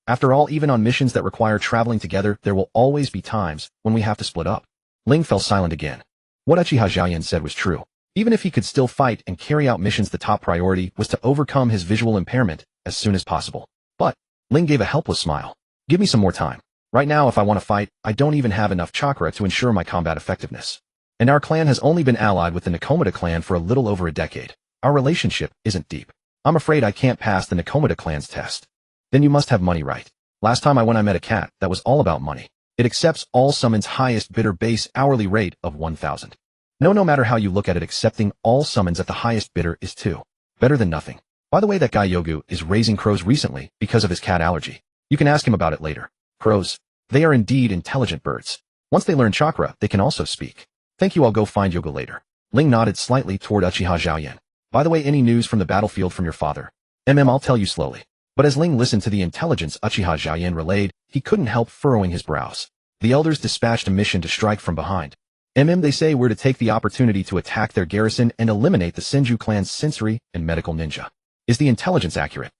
After all, even on missions that require traveling together, there will always be times when we have to split up. Ling fell silent again. What Uchiha Zhaoyan said was true. Even if he could still fight and carry out missions, the top priority was to overcome his visual impairment as soon as possible. But Ling gave a helpless smile. Give me some more time. Right now, if I want to fight, I don't even have enough chakra to ensure my combat effectiveness. And our clan has only been allied with the Nakomata clan for a little over a decade. Our relationship isn't deep. I'm afraid I can't pass the Nakomata clan's test. Then you must have money, right? Last time I met a cat that was all about money. It accepts all summons highest bidder base hourly rate of 1,000. No matter how you look at it, accepting all summons at the highest bidder is 2. Better than nothing. By the way, that guy Yogu is raising crows recently because of his cat allergy. You can ask him about it later. Crows. They are indeed intelligent birds. Once they learn chakra, they can also speak. Thank you, I'll go find Yoga later. Ling nodded slightly toward Uchiha Zhaoyan. By the way, any news from the battlefield from your father? I'll tell you slowly. But as Ling listened to the intelligence Uchiha Zhaoyan relayed, he couldn't help furrowing his brows. The elders dispatched a mission to strike from behind. They say we're to take the opportunity to attack their garrison and eliminate the Senju clan's sensory and medical ninja. Is the intelligence accurate?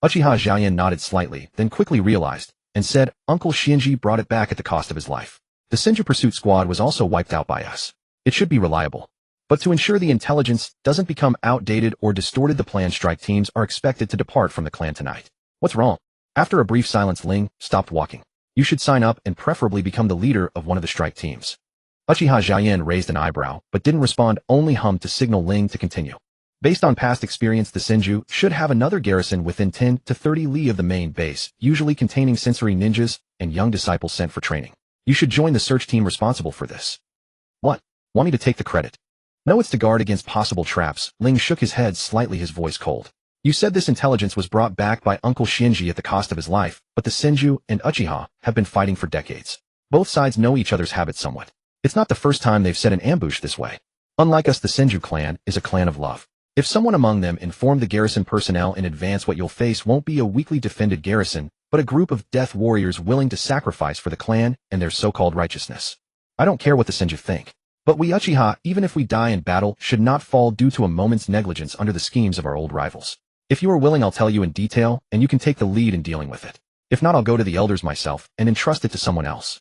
Uchiha Zhaoyan nodded slightly, then quickly realized, and said, Uncle Shinji brought it back at the cost of his life. The Senju pursuit squad was also wiped out by us. It should be reliable. But to ensure the intelligence doesn't become outdated or distorted, the planned strike teams are expected to depart from the clan tonight. What's wrong? After a brief silence, Ling stopped walking. You should sign up and preferably become the leader of one of the strike teams. Uchiha Zhaoyan raised an eyebrow, but didn't respond, only hummed to signal Ling to continue. Based on past experience, the Senju should have another garrison within 10 to 30 li of the main base, usually containing sensory ninjas and young disciples sent for training. You should join the search team responsible for this. What? Want me to take the credit? No, it's to guard against possible traps. Ling shook his head slightly, his voice cold. You said this intelligence was brought back by Uncle Shinji at the cost of his life, but the Senju and Uchiha have been fighting for decades. Both sides know each other's habits somewhat. It's not the first time they've set an ambush this way. Unlike us, the Senju clan is a clan of love. If someone among them informed the garrison personnel in advance, what you'll face won't be a weakly defended garrison, but a group of death warriors willing to sacrifice for the clan and their so-called righteousness. I don't care what the Senju think. But we Uchiha, even if we die in battle, should not fall due to a moment's negligence under the schemes of our old rivals. If you are willing, I'll tell you in detail, and you can take the lead in dealing with it. If not, I'll go to the elders myself and entrust it to someone else.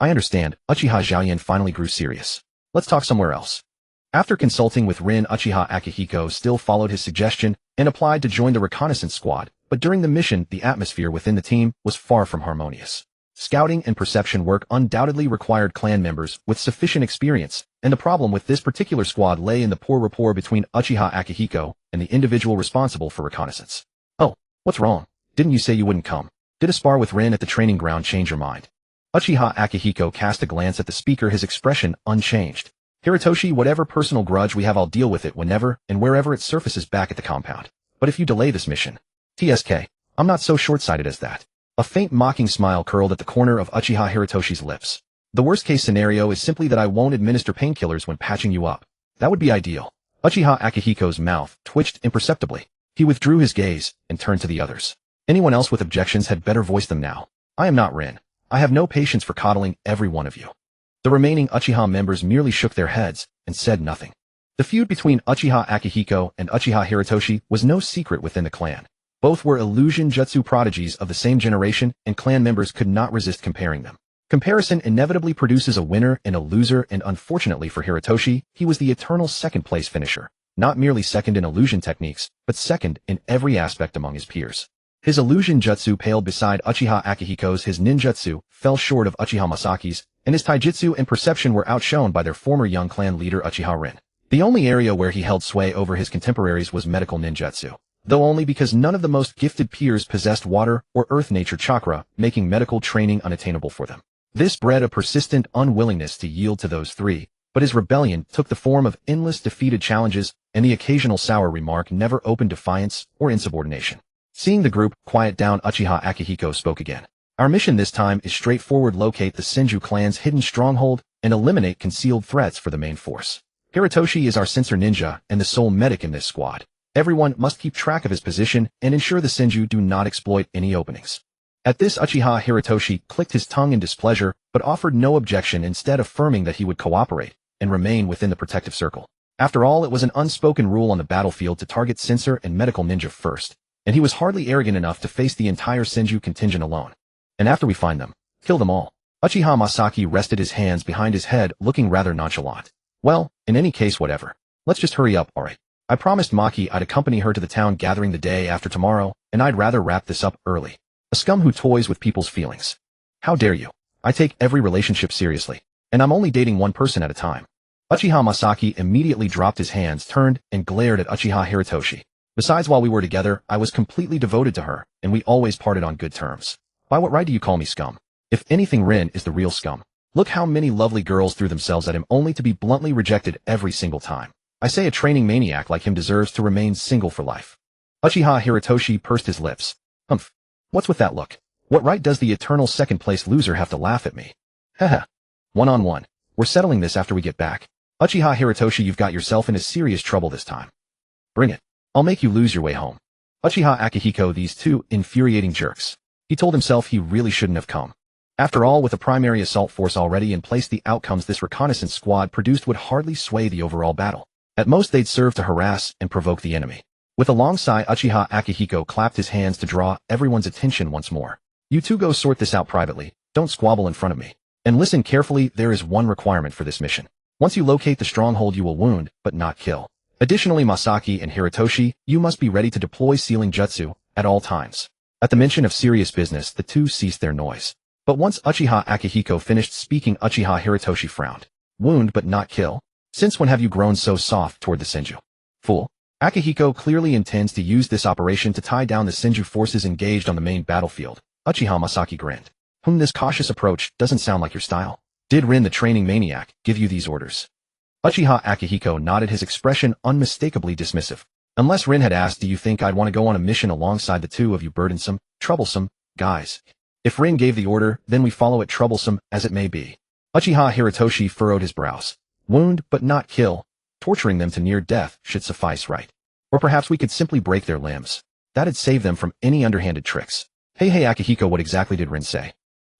I understand. Uchiha Zhaoyan finally grew serious. Let's talk somewhere else. After consulting with Rin, Uchiha Akihiko still followed his suggestion and applied to join the reconnaissance squad, but during the mission, the atmosphere within the team was far from harmonious. Scouting and perception work undoubtedly required clan members with sufficient experience, and the problem with this particular squad lay in the poor rapport between Uchiha Akihiko and the individual responsible for reconnaissance. Oh, what's wrong? Didn't you say you wouldn't come? Did a spar with Rin at the training ground change your mind? Uchiha Akihiko cast a glance at the speaker, his expression unchanged. Hiratoshi, whatever personal grudge we have, I'll deal with it whenever and wherever it surfaces back at the compound. But if you delay this mission, TSK, I'm not so short-sighted as that. A faint mocking smile curled at the corner of Uchiha Hiratoshi's lips. The worst-case scenario is simply that I won't administer painkillers when patching you up. That would be ideal. Uchiha Akihiko's mouth twitched imperceptibly. He withdrew his gaze and turned to the others. Anyone else with objections had better voice them now. I am not Rin. I have no patience for coddling every one of you. The remaining Uchiha members merely shook their heads and said nothing. The feud between Uchiha Akihiko and Uchiha Hiritoshi was no secret within the clan. Both were illusion jutsu prodigies of the same generation, and clan members could not resist comparing them. Comparison inevitably produces a winner and a loser, and unfortunately for Hiritoshi, he was the eternal second-place finisher. Not merely second in illusion techniques, but second in every aspect among his peers. His illusion jutsu paled beside Uchiha Akihiko's. His ninjutsu fell short of Uchiha Masaki's, and his taijutsu and perception were outshone by their former young clan leader Uchiha Rin. The only area where he held sway over his contemporaries was medical ninjutsu, though only because none of the most gifted peers possessed water or earth nature chakra, making medical training unattainable for them. This bred a persistent unwillingness to yield to those three, but his rebellion took the form of endless defeated challenges, and the occasional sour remark never opened defiance or insubordination. Seeing the group quiet down, Uchiha Akihiko spoke again. Our mission this time is straightforward: locate the Senju clan's hidden stronghold and eliminate concealed threats for the main force. Hiritoshi is our sensor ninja and the sole medic in this squad. Everyone must keep track of his position and ensure the Senju do not exploit any openings. At this, Uchiha Hiritoshi clicked his tongue in displeasure, but offered no objection, instead affirming that he would cooperate and remain within the protective circle. After all, it was an unspoken rule on the battlefield to target sensor and medical ninja first, and he was hardly arrogant enough to face the entire Senju contingent alone. And after we find them, kill them all. Uchiha Masaki rested his hands behind his head, looking rather nonchalant. Well, in any case, whatever. Let's just hurry up, alright? I promised Maki I'd accompany her to the town gathering the day after tomorrow, and I'd rather wrap this up early. A scum who toys with people's feelings. How dare you? I take every relationship seriously, and I'm only dating one person at a time. Uchiha Masaki immediately dropped his hands, turned, and glared at Uchiha Hiritoshi. Besides, while we were together, I was completely devoted to her, and we always parted on good terms. By what right do you call me scum? If anything, Rin is the real scum. Look how many lovely girls threw themselves at him only to be bluntly rejected every single time. I say a training maniac like him deserves to remain single for life. Uchiha Hiritoshi pursed his lips. Humph. What's with that look? What right does the eternal second-place loser have to laugh at me? Haha. One-on-one. We're settling this after we get back. Uchiha Hiritoshi, you've got yourself into serious trouble this time. Bring it. I'll make you lose your way home. Uchiha Akihiko, these two infuriating jerks. He told himself he really shouldn't have come. After all, with a primary assault force already in place, the outcomes this reconnaissance squad produced would hardly sway the overall battle. At most, they'd serve to harass and provoke the enemy. With a long sigh, Uchiha Akihiko clapped his hands to draw everyone's attention once more. You two go sort this out privately. Don't squabble in front of me. And listen carefully, there is one requirement for this mission. Once you locate the stronghold, you will wound, but not kill. Additionally, Masaki and Hiritoshi, you must be ready to deploy sealing jutsu at all times. At the mention of serious business, the two ceased their noise. But once Uchiha Akihiko finished speaking, Uchiha Hiritoshi frowned. Wound but not kill? Since when have you grown so soft toward the Senju? Fool. Akihiko clearly intends to use this operation to tie down the Senju forces engaged on the main battlefield. Uchiha Masaki grinned. This cautious approach doesn't sound like your style. Did Rin, the training maniac, give you these orders? Uchiha Akihiko nodded, his expression unmistakably dismissive. Unless Rin had asked, do you think I'd want to go on a mission alongside the two of you burdensome, troublesome guys? If Rin gave the order, then we follow it, troublesome as it may be. Uchiha Hiritoshi furrowed his brows. Wound but not kill. Torturing them to near death should suffice, right? Or perhaps we could simply break their limbs. That'd save them from any underhanded tricks. Hey Akihiko, what exactly did Rin say?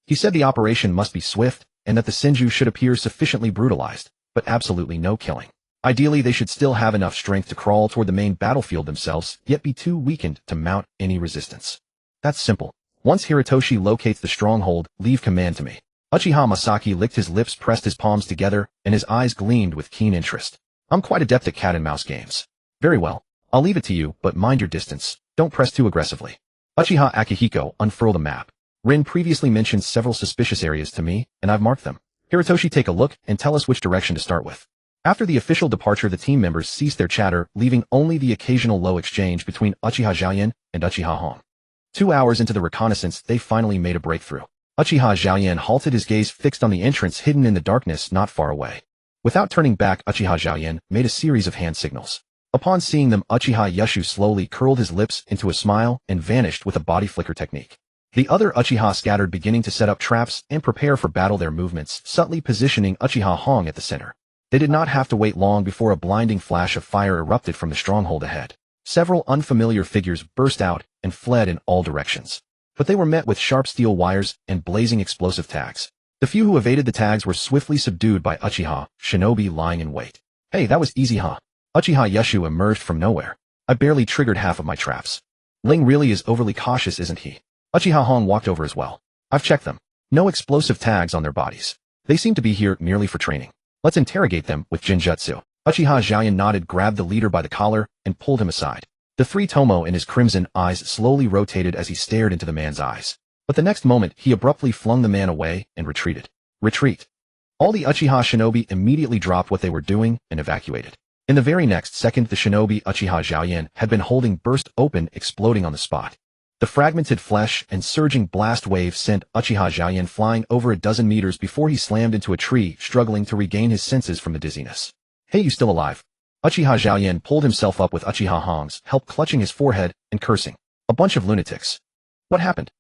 He said the operation must be swift, and that the Senju should appear sufficiently brutalized, but absolutely no killing. Ideally, they should still have enough strength to crawl toward the main battlefield themselves, yet be too weakened to mount any resistance. That's simple. Once Hiritoshi locates the stronghold, leave command to me. Uchiha Masaki licked his lips, pressed his palms together, and his eyes gleamed with keen interest. I'm quite adept at cat and mouse games. Very well. I'll leave it to you, but mind your distance. Don't press too aggressively. Uchiha Akihiko unfurled a map. Rin previously mentioned several suspicious areas to me, and I've marked them. Hiritoshi, take a look and tell us which direction to start with. After the official departure, the team members ceased their chatter, leaving only the occasional low exchange between Uchiha Zhaoyan and Uchiha Hong. 2 hours into the reconnaissance, they finally made a breakthrough. Uchiha Zhaoyan halted, his gaze fixed on the entrance hidden in the darkness not far away. Without turning back, Uchiha Zhaoyan made a series of hand signals. Upon seeing them, Uchiha Yushu slowly curled his lips into a smile and vanished with a body flicker technique. The other Uchiha scattered, beginning to set up traps and prepare for battle, their movements subtly positioning Uchiha Hong at the center. They did not have to wait long before a blinding flash of fire erupted from the stronghold ahead. Several unfamiliar figures burst out and fled in all directions. But they were met with sharp steel wires and blazing explosive tags. The few who evaded the tags were swiftly subdued by Uchiha Shinobi lying in wait. Hey, that was easy, huh? Uchiha Yeshu emerged from nowhere. I barely triggered half of my traps. Ling really is overly cautious, isn't he? Uchiha Hong walked over as well. I've checked them. No explosive tags on their bodies. They seem to be here merely for training. Let's interrogate them with Jinjutsu. Uchiha Xiaoyan nodded, grabbed the leader by the collar, and pulled him aside. The three Tomo in his crimson eyes slowly rotated as he stared into the man's eyes. But the next moment, he abruptly flung the man away and retreated. Retreat. All the Uchiha shinobi immediately dropped what they were doing and evacuated. In the very next second, the shinobi Uchiha Xiaoyan had been holding burst open, exploding on the spot. The fragmented flesh and surging blast wave sent Uchiha Xiaoyan flying over a dozen meters before he slammed into a tree, struggling to regain his senses from the dizziness. Hey, you still alive? Uchiha Xiaoyan pulled himself up with Uchiha Hong's help, clutching his forehead and cursing. A bunch of lunatics. What happened?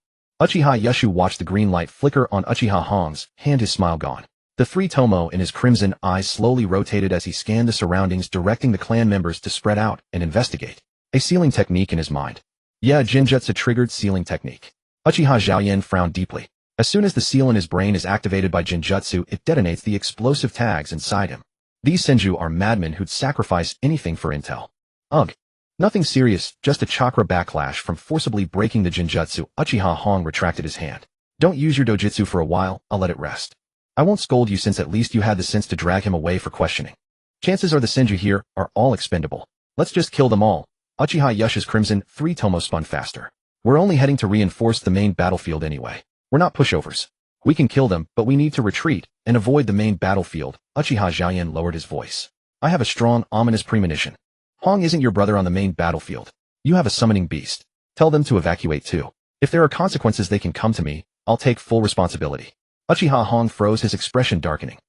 Uchiha Yeshu watched the green light flicker on Uchiha Hong's hand, his smile gone. The three Tomo in his crimson eyes slowly rotated as he scanned the surroundings, directing the clan members to spread out and investigate. A sealing technique in his mind. Yeah, Jinjutsu triggered sealing technique. Uchiha Xiaoyan frowned deeply. As soon as the seal in his brain is activated by Jinjutsu, it detonates the explosive tags inside him. These Senju are madmen who'd sacrifice anything for intel. Ugh. Nothing serious, just a chakra backlash from forcibly breaking the Jinjutsu. Uchiha Hong retracted his hand. Don't use your dojutsu for a while, I'll let it rest. I won't scold you since at least you had the sense to drag him away for questioning. Chances are the Senju here are all expendable. Let's just kill them all. Uchiha Yeshu's crimson three Tomo spun faster. We're only heading to reinforce the main battlefield anyway. We're not pushovers. We can kill them, but we need to retreat and avoid the main battlefield. Uchiha Xiaoyan lowered his voice. I have a strong, ominous premonition. Hong isn't your brother on the main battlefield. You have a summoning beast. Tell them to evacuate too. If there are consequences, they can come to me. I'll take full responsibility. Uchiha Hong froze, his expression darkening.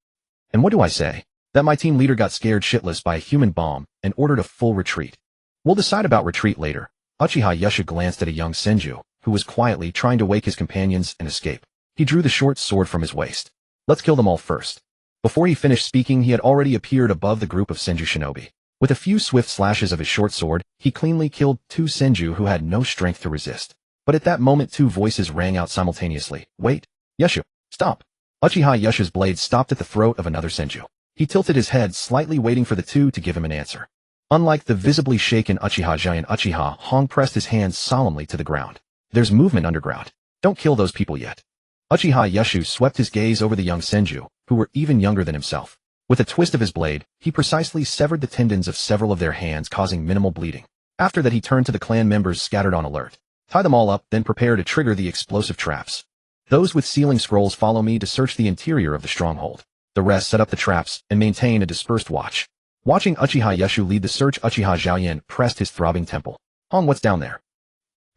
And what do I say? That my team leader got scared shitless by a human bomb and ordered a full retreat. We'll decide about retreat later. Uchiha Yeshu glanced at a young Senju, who was quietly trying to wake his companions and escape. He drew the short sword from his waist. Let's kill them all first. Before he finished speaking, he had already appeared above the group of Senju shinobi. With a few swift slashes of his short sword, he cleanly killed two Senju who had no strength to resist. But at that moment, two voices rang out simultaneously. Wait, Yeshu, stop. Uchiha Yeshu's blade stopped at the throat of another Senju. He tilted his head slightly, waiting for the two to give him an answer. Unlike the visibly shaken Uchiha Xiaoyan, Uchiha Hong pressed his hands solemnly to the ground. There's movement underground. Don't kill those people yet. Uchiha Yeshu swept his gaze over the young Senju, who were even younger than himself. With a twist of his blade, he precisely severed the tendons of several of their hands, causing minimal bleeding. After that, he turned to the clan members scattered on alert. Tie them all up, then prepare to trigger the explosive traps. Those with sealing scrolls follow me to search the interior of the stronghold. The rest set up the traps and maintain a dispersed watch. Watching Uchiha Yeshu lead the search, Uchiha Xiaoyan pressed his throbbing temple. Hong, what's down there?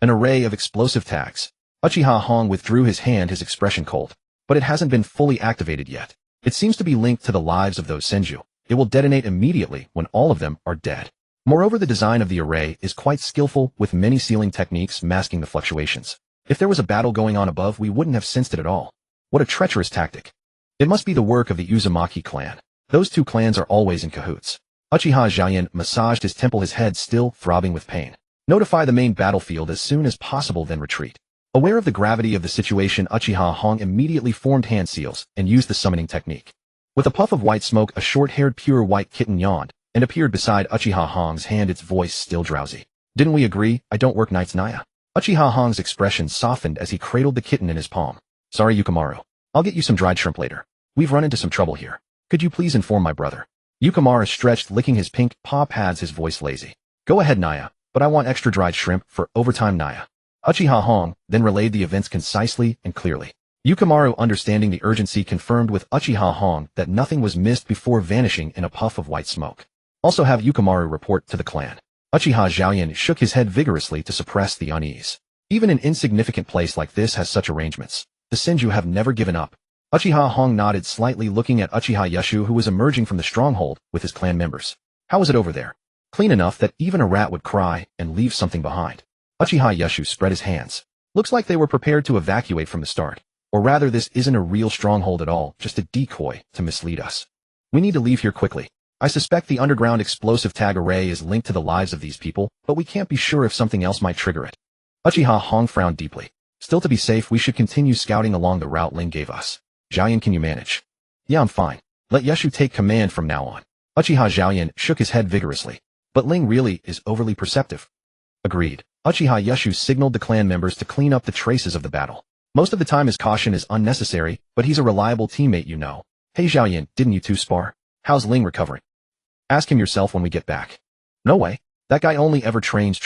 An array of explosive tags. Uchiha Hong withdrew his hand, his expression cold. But it hasn't been fully activated yet. It seems to be linked to the lives of those Senju. It will detonate immediately when all of them are dead. Moreover, the design of the array is quite skillful, with many sealing techniques masking the fluctuations. If there was a battle going on above, we wouldn't have sensed it at all. What a treacherous tactic. It must be the work of the Uzumaki clan. Those two clans are always in cahoots. Uchiha Xiaoyan massaged his temple, his head still throbbing with pain. Notify the main battlefield as soon as possible, then retreat. Aware of the gravity of the situation, Uchiha Hong immediately formed hand seals and used the summoning technique. With a puff of white smoke, a short-haired pure white kitten yawned and appeared beside Uchiha Hong's hand, its voice still drowsy. Didn't we agree I don't work nights, Naya? Uchiha Hong's expression softened as he cradled the kitten in his palm. Sorry, Yukimaru. I'll get you some dried shrimp later. We've run into some trouble here. Could you please inform my brother? Yukimaru stretched, licking his pink paw pads, his voice lazy. Go ahead, Naya, but I want extra dried shrimp for overtime, Naya. Uchiha Hong then relayed the events concisely and clearly. Yukimaru, understanding the urgency, confirmed with Uchiha Hong that nothing was missed before vanishing in a puff of white smoke. Also have Yukimaru report to the clan. Uchiha Xiaoyan shook his head vigorously to suppress the unease. Even an insignificant place like this has such arrangements. The Senju have never given up. Uchiha Hong nodded slightly, looking at Uchiha Yeshu, who was emerging from the stronghold with his clan members. How was it over there? Clean enough that even a rat would cry and leave something behind. Uchiha Yeshu spread his hands. Looks like they were prepared to evacuate from the start. Or rather, this isn't a real stronghold at all, just a decoy to mislead us. We need to leave here quickly. I suspect the underground explosive tag array is linked to the lives of these people, but we can't be sure if something else might trigger it. Uchiha Hong frowned deeply. Still, to be safe, we should continue scouting along the route Ling gave us. Xiaoyan, can you manage? Yeah, I'm fine. Let Yeshu take command from now on. Uchiha Xiaoyan shook his head vigorously. But Ling really is overly perceptive. Agreed. Uchiha Yeshu signaled the clan members to clean up the traces of the battle. Most of the time his caution is unnecessary, but he's a reliable teammate, you know. Hey Xiaoyan, didn't you two spar? How's Ling recovering? Ask him yourself when we get back. No way. That guy only ever trains.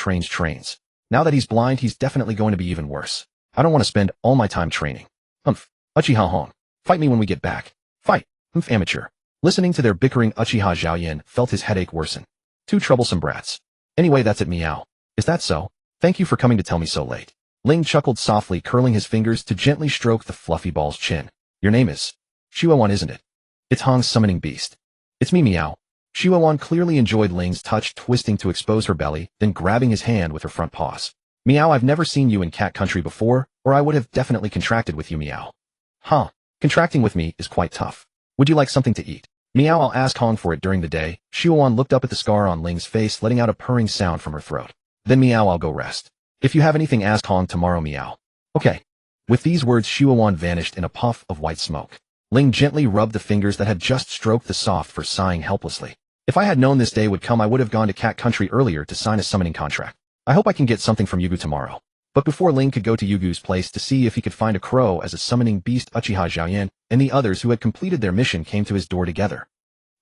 Now that he's blind, he's definitely going to be even worse. I don't want to spend all my time training. Uchiha Hong. Fight me when we get back. Fight. Amateur. Listening to their bickering, Uchiha Xiaoyan felt his headache worsen. Two troublesome brats. Anyway, that's it, meow. Is that so? Thank you for coming to tell me so late. Ling chuckled softly, curling his fingers to gently stroke the fluffy ball's chin. Your name is Shuowan, isn't it? It's Hong's summoning beast. It's me, meow. Shuowan clearly enjoyed Ling's touch, twisting to expose her belly, then grabbing his hand with her front paws. Meow, I've never seen you in cat country before, or I would have definitely contracted with you, meow. Huh. Contracting with me is quite tough. Would you like something to eat? Meow, I'll ask Hong for it during the day. Shuowan looked up at the scar on Ling's face, letting out a purring sound from her throat. Then meow, I'll go rest. If you have anything, ask Hong tomorrow, meow. Okay. With these words, Shuowan vanished in a puff of white smoke. Ling gently rubbed the fingers that had just stroked the soft fur, sighing helplessly. If I had known this day would come, I would have gone to cat country earlier to sign a summoning contract. I hope I can get something from Yugu tomorrow. But before Ling could go to Yugu's place to see if he could find a crow as a summoning beast, Uchiha Xiaoyan and the others who had completed their mission came to his door together.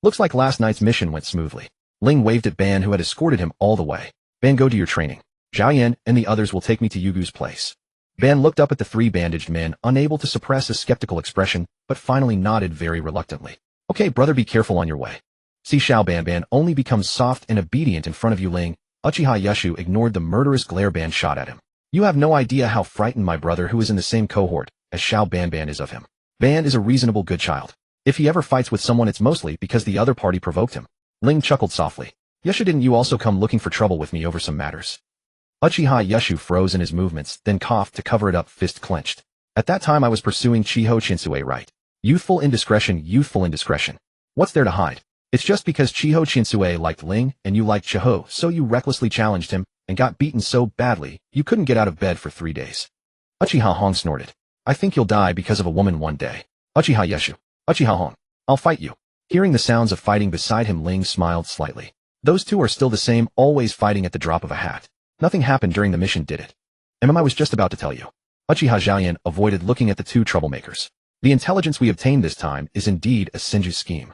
Looks like last night's mission went smoothly. Ling waved at Ban, who had escorted him all the way. Ban, go to your training. Xiaoyan and the others will take me to Yugu's place. Ban looked up at the three bandaged men, unable to suppress a skeptical expression, but finally nodded very reluctantly. Okay, brother, be careful on your way. See, Xiao Ban only becomes soft and obedient in front of you, Ling. Uchiha Yeshu ignored the murderous glare Ban shot at him. You have no idea how frightened my brother, who is in the same cohort as Xiao Ban is of him. Ban is a reasonable good child. If he ever fights with someone, it's mostly because the other party provoked him. Ling chuckled softly. Yeshu, didn't you also come looking for trouble with me over some matters? Uchiha Yeshu froze in his movements, then coughed to cover it up, fist clenched. At that time I was pursuing Chiho Chinsue, right? Youthful indiscretion. What's there to hide? It's just because Chiho Chinsue liked Ling and you liked Chiho, so you recklessly challenged him and got beaten so badly you couldn't get out of bed for 3 days. Uchiha Hong snorted. I think you'll die because of a woman one day. Uchiha Yeshu. Uchiha Hong. I'll fight you. Hearing the sounds of fighting beside him, Ling smiled slightly. Those two are still the same, always fighting at the drop of a hat. Nothing happened during the mission, did it? I was just about to tell you. Uchiha Xiaoyan avoided looking at the two troublemakers. The intelligence we obtained this time is indeed a Senju scheme.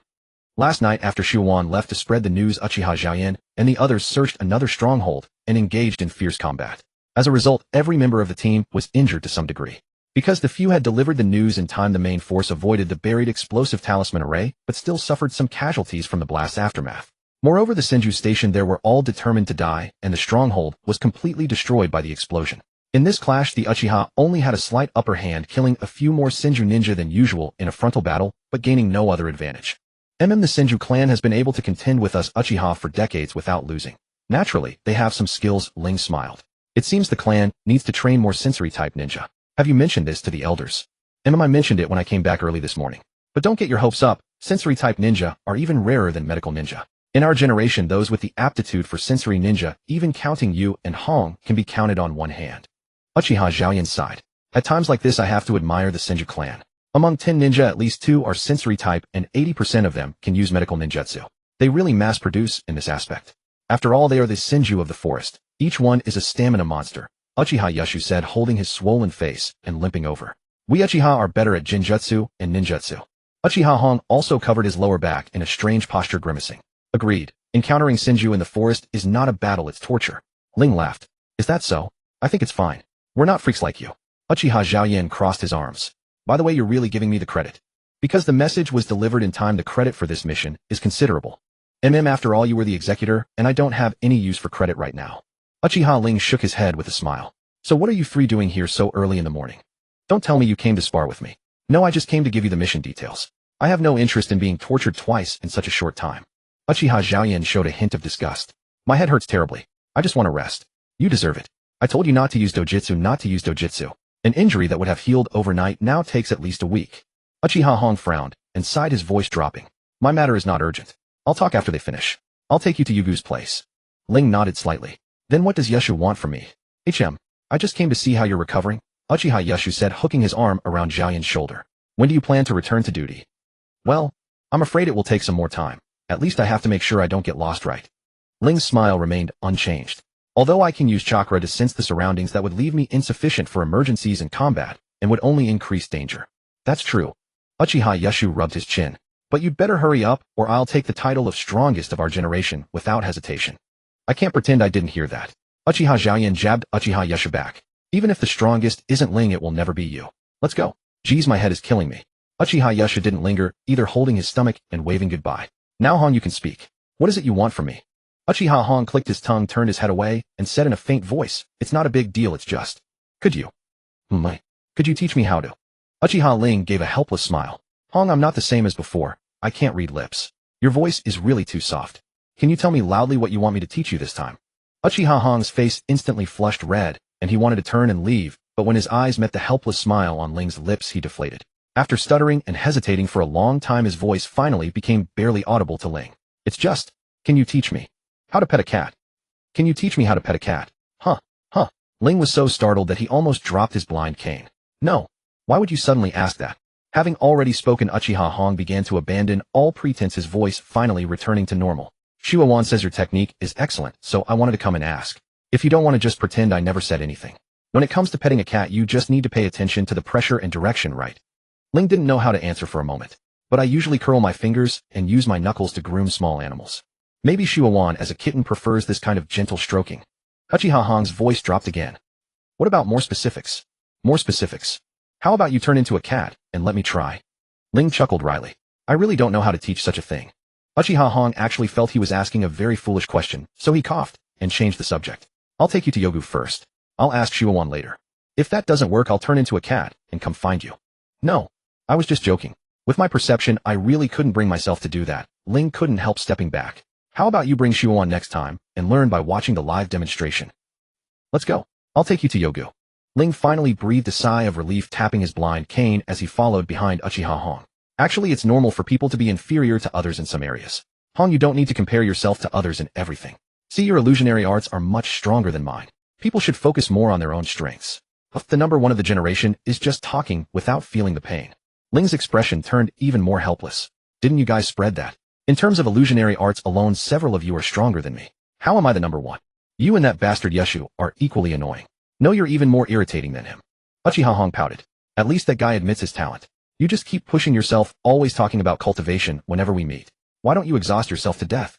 Last night, after Shuowan left to spread the news, Uchiha Xiaoyan and the others searched another stronghold and engaged in fierce combat. As a result, every member of the team was injured to some degree. Because the few had delivered the news in time, the main force avoided the buried explosive talisman array, but still suffered some casualties from the blast's aftermath. Moreover, the Senju station there were all determined to die, and the stronghold was completely destroyed by the explosion. In this clash, the Uchiha only had a slight upper hand, killing a few more Senju ninja than usual in a frontal battle, but gaining no other advantage. The Senju clan has been able to contend with us Uchiha for decades without losing. Naturally, they have some skills, Ling smiled. It seems the clan needs to train more sensory-type ninja. Have you mentioned this to the elders? I mentioned it when I came back early this morning. But don't get your hopes up, sensory-type ninja are even rarer than medical ninja. In our generation, those with the aptitude for sensory ninja, even counting you and Hong, can be counted on one hand. Uchiha Xiaoyan sighed. At times like this I have to admire the Senju clan. Among 10 ninja, at least 2 are sensory type and 80% of them can use medical ninjutsu. They really mass produce in this aspect. After all, they are the Senju of the forest. Each one is a stamina monster, Uchiha Yeshu said, holding his swollen face and limping over. We Uchiha are better at Jinjutsu and Ninjutsu. Uchiha Hong also covered his lower back in a strange posture, grimacing. Agreed. Encountering Senju in the forest is not a battle, it's torture. Ling laughed. Is that so? I think it's fine. We're not freaks like you. Uchiha Xiaoyan crossed his arms. By the way, you're really giving me the credit. Because the message was delivered in time, the credit for this mission is considerable. After all, you were the executor, and I don't have any use for credit right now. Uchiha Ling shook his head with a smile. So what are you three doing here so early in the morning? Don't tell me you came to spar with me. No, I just came to give you the mission details. I have no interest in being tortured twice in such a short time. Uchiha Xiaoyan showed a hint of disgust. My head hurts terribly. I just want to rest. You deserve it. I told you not to use dojutsu, not to use dojutsu. An injury that would have healed overnight now takes at least a week. Uchiha Hong frowned and sighed, his voice dropping. My matter is not urgent. I'll talk after they finish. I'll take you to Yugu's place. Ling nodded slightly. Then what does Yeshu want from me? I just came to see how you're recovering, Uchiha Yeshu said, hooking his arm around Xiaoyan's shoulder. When do you plan to return to duty? Well, I'm afraid it will take some more time. At least I have to make sure I don't get lost, right? Ling's smile remained unchanged. Although I can use chakra to sense the surroundings, that would leave me insufficient for emergencies and combat, and would only increase danger. That's true. Uchiha Yeshu rubbed his chin. But you'd better hurry up, or I'll take the title of strongest of our generation without hesitation. I can't pretend I didn't hear that. Uchiha Xiaoyan jabbed Uchiha Yeshu back. Even if the strongest isn't Ling, it will never be you. Let's go. Geez, my head is killing me. Uchiha Yeshu didn't linger, either holding his stomach and waving goodbye. Now Hong, you can speak. What is it you want from me? Uchiha Hong clicked his tongue, turned his head away, and said in a faint voice, it's not a big deal, it's just. Could you teach me how to? Uchiha Ling gave a helpless smile. Hong, I'm not the same as before. I can't read lips. Your voice is really too soft. Can you tell me loudly what you want me to teach you this time? Uchiha Hong's face instantly flushed red, and he wanted to turn and leave, but when his eyes met the helpless smile on Ling's lips, he deflated. After stuttering and hesitating for a long time, his voice finally became barely audible to Ling. It's just, can you teach me how to pet a cat? Can you teach me how to pet a cat? Huh. Ling was so startled that he almost dropped his blind cane. No. Why would you suddenly ask that? Having already spoken, Uchiha Hong began to abandon all pretense, his voice finally returning to normal. Shuawan says your technique is excellent, so I wanted to come and ask. If you don't want to just pretend I never said anything. When it comes to petting a cat, you just need to pay attention to the pressure and direction, right? Ling didn't know how to answer for a moment. But I usually curl my fingers and use my knuckles to groom small animals. Maybe Shuawan as a kitten prefers this kind of gentle stroking. Uchiha Hong's voice dropped again. What about more specifics? More specifics. How about you turn into a cat and let me try? Ling chuckled wryly. I really don't know how to teach such a thing. Uchiha Hong actually felt he was asking a very foolish question, so he coughed and changed the subject. I'll take you to Yogu first. I'll ask Shuawan later. If that doesn't work, I'll turn into a cat and come find you. No. I was just joking. With my perception, I really couldn't bring myself to do that. Ling couldn't help stepping back. How about you bring Shuawan next time and learn by watching the live demonstration? Let's go. I'll take you to Yogu. Ling finally breathed a sigh of relief, tapping his blind cane as he followed behind Uchiha Hong. Actually, it's normal for people to be inferior to others in some areas. Hong, you don't need to compare yourself to others in everything. See, your illusionary arts are much stronger than mine. People should focus more on their own strengths. The number one of the generation is just talking without feeling the pain. Ling's expression turned even more helpless. Didn't you guys spread that? In terms of illusionary arts alone, several of you are stronger than me. How am I the number one? You and that bastard Yeshu are equally annoying. No, you're even more irritating than him. Uchiha Hong pouted. At least that guy admits his talent. You just keep pushing yourself, always talking about cultivation whenever we meet. Why don't you exhaust yourself to death?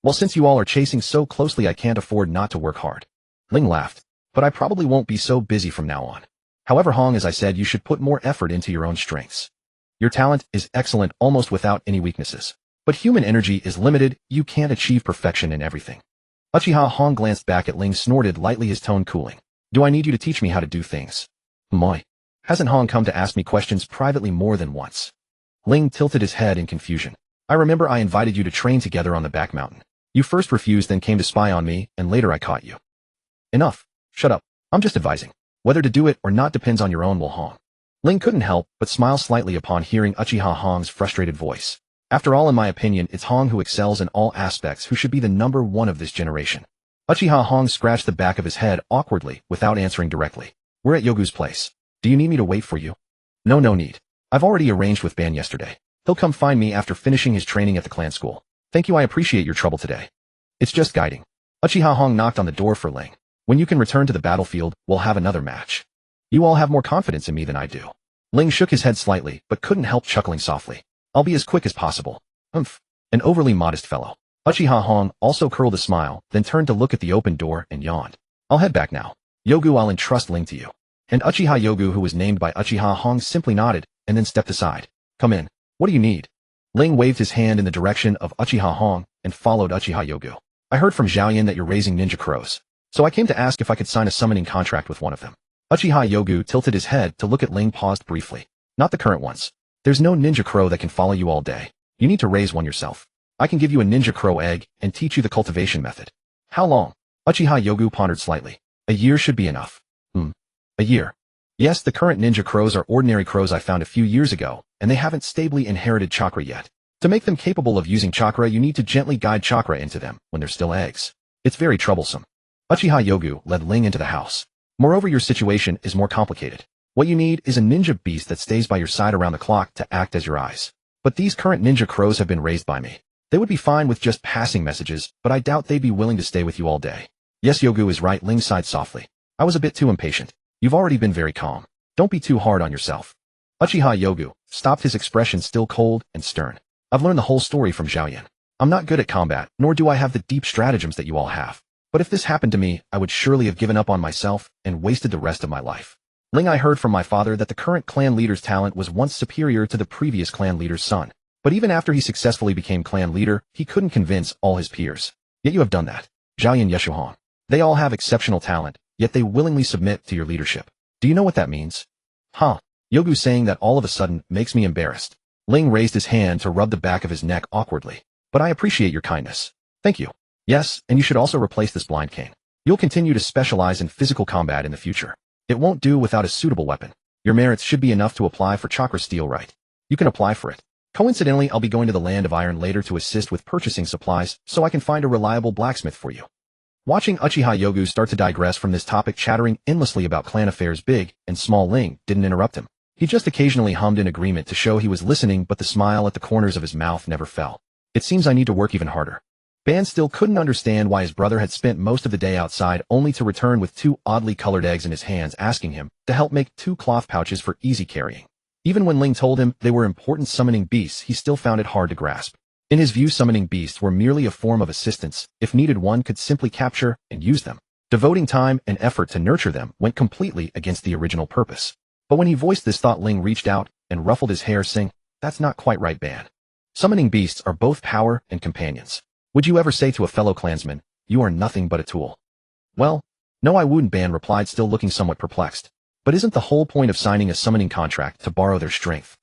Well, since you all are chasing so closely, I can't afford not to work hard. Ling laughed. But I probably won't be so busy from now on. However, Hong, as I said, you should put more effort into your own strengths. Your talent is excellent, almost without any weaknesses. But human energy is limited, you can't achieve perfection in everything. Uchiha Hong glanced back at Ling, snorted lightly, his tone cooling. Do I need you to teach me how to do things? Moi. Hasn't Hong come to ask me questions privately more than once? Ling tilted his head in confusion. I remember I invited you to train together on the back mountain. You first refused, then came to spy on me, and later I caught you. Enough. Shut up. I'm just advising. Whether to do it or not depends on your own will, Hong. Ling couldn't help but smile slightly upon hearing Uchiha Hong's frustrated voice. After all, in my opinion, it's Hong who excels in all aspects, who should be the number one of this generation. Uchiha Hong scratched the back of his head awkwardly without answering directly. We're at Yogu's place. Do you need me to wait for you? No need. I've already arranged with Ban yesterday. He'll come find me after finishing his training at the clan school. Thank you, I appreciate your trouble today. It's just guiding. Uchiha Hong knocked on the door for Ling. When you can return to the battlefield, we'll have another match. You all have more confidence in me than I do. Ling shook his head slightly, but couldn't help chuckling softly. I'll be as quick as possible. An overly modest fellow. Uchiha Hong also curled a smile, then turned to look at the open door and yawned. I'll head back now. Yogu, I'll entrust Ling to you. And Uchiha Yogu, who was named by Uchiha Hong, simply nodded, and then stepped aside. Come in. What do you need? Ling waved his hand in the direction of Uchiha Hong, and followed Uchiha Yogu. I heard from Xiaoyan that you're raising ninja crows. So I came to ask if I could sign a summoning contract with one of them. Uchiha Yogu tilted his head to look at Ling, paused briefly. Not the current ones. There's no ninja crow that can follow you all day. You need to raise one yourself. I can give you a ninja crow egg and teach you the cultivation method. How long? Uchiha Yogu pondered slightly. A year should be enough. A year. Yes, the current ninja crows are ordinary crows I found a few years ago, and they haven't stably inherited chakra yet. To make them capable of using chakra, you need to gently guide chakra into them when they're still eggs. It's very troublesome. Uchiha Yogu led Ling into the house. Moreover, your situation is more complicated. What you need is a ninja beast that stays by your side around the clock to act as your eyes. But these current ninja crows have been raised by me. They would be fine with just passing messages, but I doubt they'd be willing to stay with you all day. Yes, Yogu is right, Ling sighed softly. I was a bit too impatient. You've already been very calm. Don't be too hard on yourself. Uchiha Yogu stopped, his expression still cold and stern. I've learned the whole story from Zhaoyan. I'm not good at combat, nor do I have the deep stratagems that you all have. But if this happened to me, I would surely have given up on myself and wasted the rest of my life. Ling, I heard from my father that the current clan leader's talent was once superior to the previous clan leader's son. But even after he successfully became clan leader, he couldn't convince all his peers. Yet you have done that. Zhaoyan Yeshuhan. They all have exceptional talent, yet they willingly submit to your leadership. Do you know what that means? Huh. Yogu saying that all of a sudden makes me embarrassed. Ling raised his hand to rub the back of his neck awkwardly. But I appreciate your kindness. Thank you. Yes, and you should also replace this blind cane. You'll continue to specialize in physical combat in the future. It won't do without a suitable weapon. Your merits should be enough to apply for chakra steel, right? You can apply for it. Coincidentally, I'll be going to the land of iron later to assist with purchasing supplies so I can find a reliable blacksmith for you. Watching Uchiha Yogu start to digress from this topic, chattering endlessly about clan affairs, Big and Small Ling didn't interrupt him. He just occasionally hummed in agreement to show he was listening, but the smile at the corners of his mouth never fell. It seems I need to work even harder. Ban still couldn't understand why his brother had spent most of the day outside only to return with 2 oddly colored eggs in his hands, asking him to help make 2 cloth pouches for easy carrying. Even when Ling told him they were important summoning beasts, he still found it hard to grasp. In his view, summoning beasts were merely a form of assistance. If needed, one could simply capture and use them. Devoting time and effort to nurture them went completely against the original purpose. But when he voiced this thought, Ling reached out and ruffled his hair, saying, "That's not quite right, Ban. Summoning beasts are both power and companions. Would you ever say to a fellow clansman, you are nothing but a tool?" "Well, no, I wouldn't," Ban replied, still looking somewhat perplexed. "But isn't the whole point of signing a summoning contract to borrow their strength?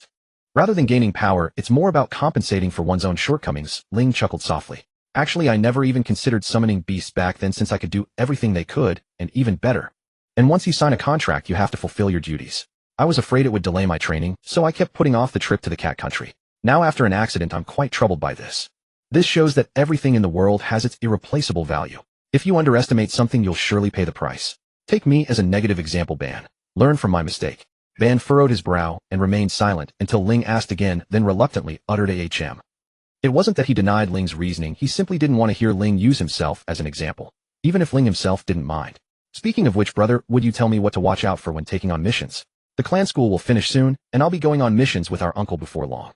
Rather than gaining power, it's more about compensating for one's own shortcomings." Ling chuckled softly. "Actually, I never even considered summoning beasts back then, since I could do everything they could, and even better. And once you sign a contract, you have to fulfill your duties. I was afraid it would delay my training, so I kept putting off the trip to the cat country. Now after an accident, I'm quite troubled by this. This shows that everything in the world has its irreplaceable value. If you underestimate something, you'll surely pay the price. Take me as a negative example, Ban. Learn from my mistake." Ban furrowed his brow and remained silent until Ling asked again, then reluctantly uttered ahm. It wasn't that he denied Ling's reasoning, he simply didn't want to hear Ling use himself as an example, even if Ling himself didn't mind. "Speaking of which, brother, would you tell me what to watch out for when taking on missions? The clan school will finish soon, and I'll be going on missions with our uncle before long."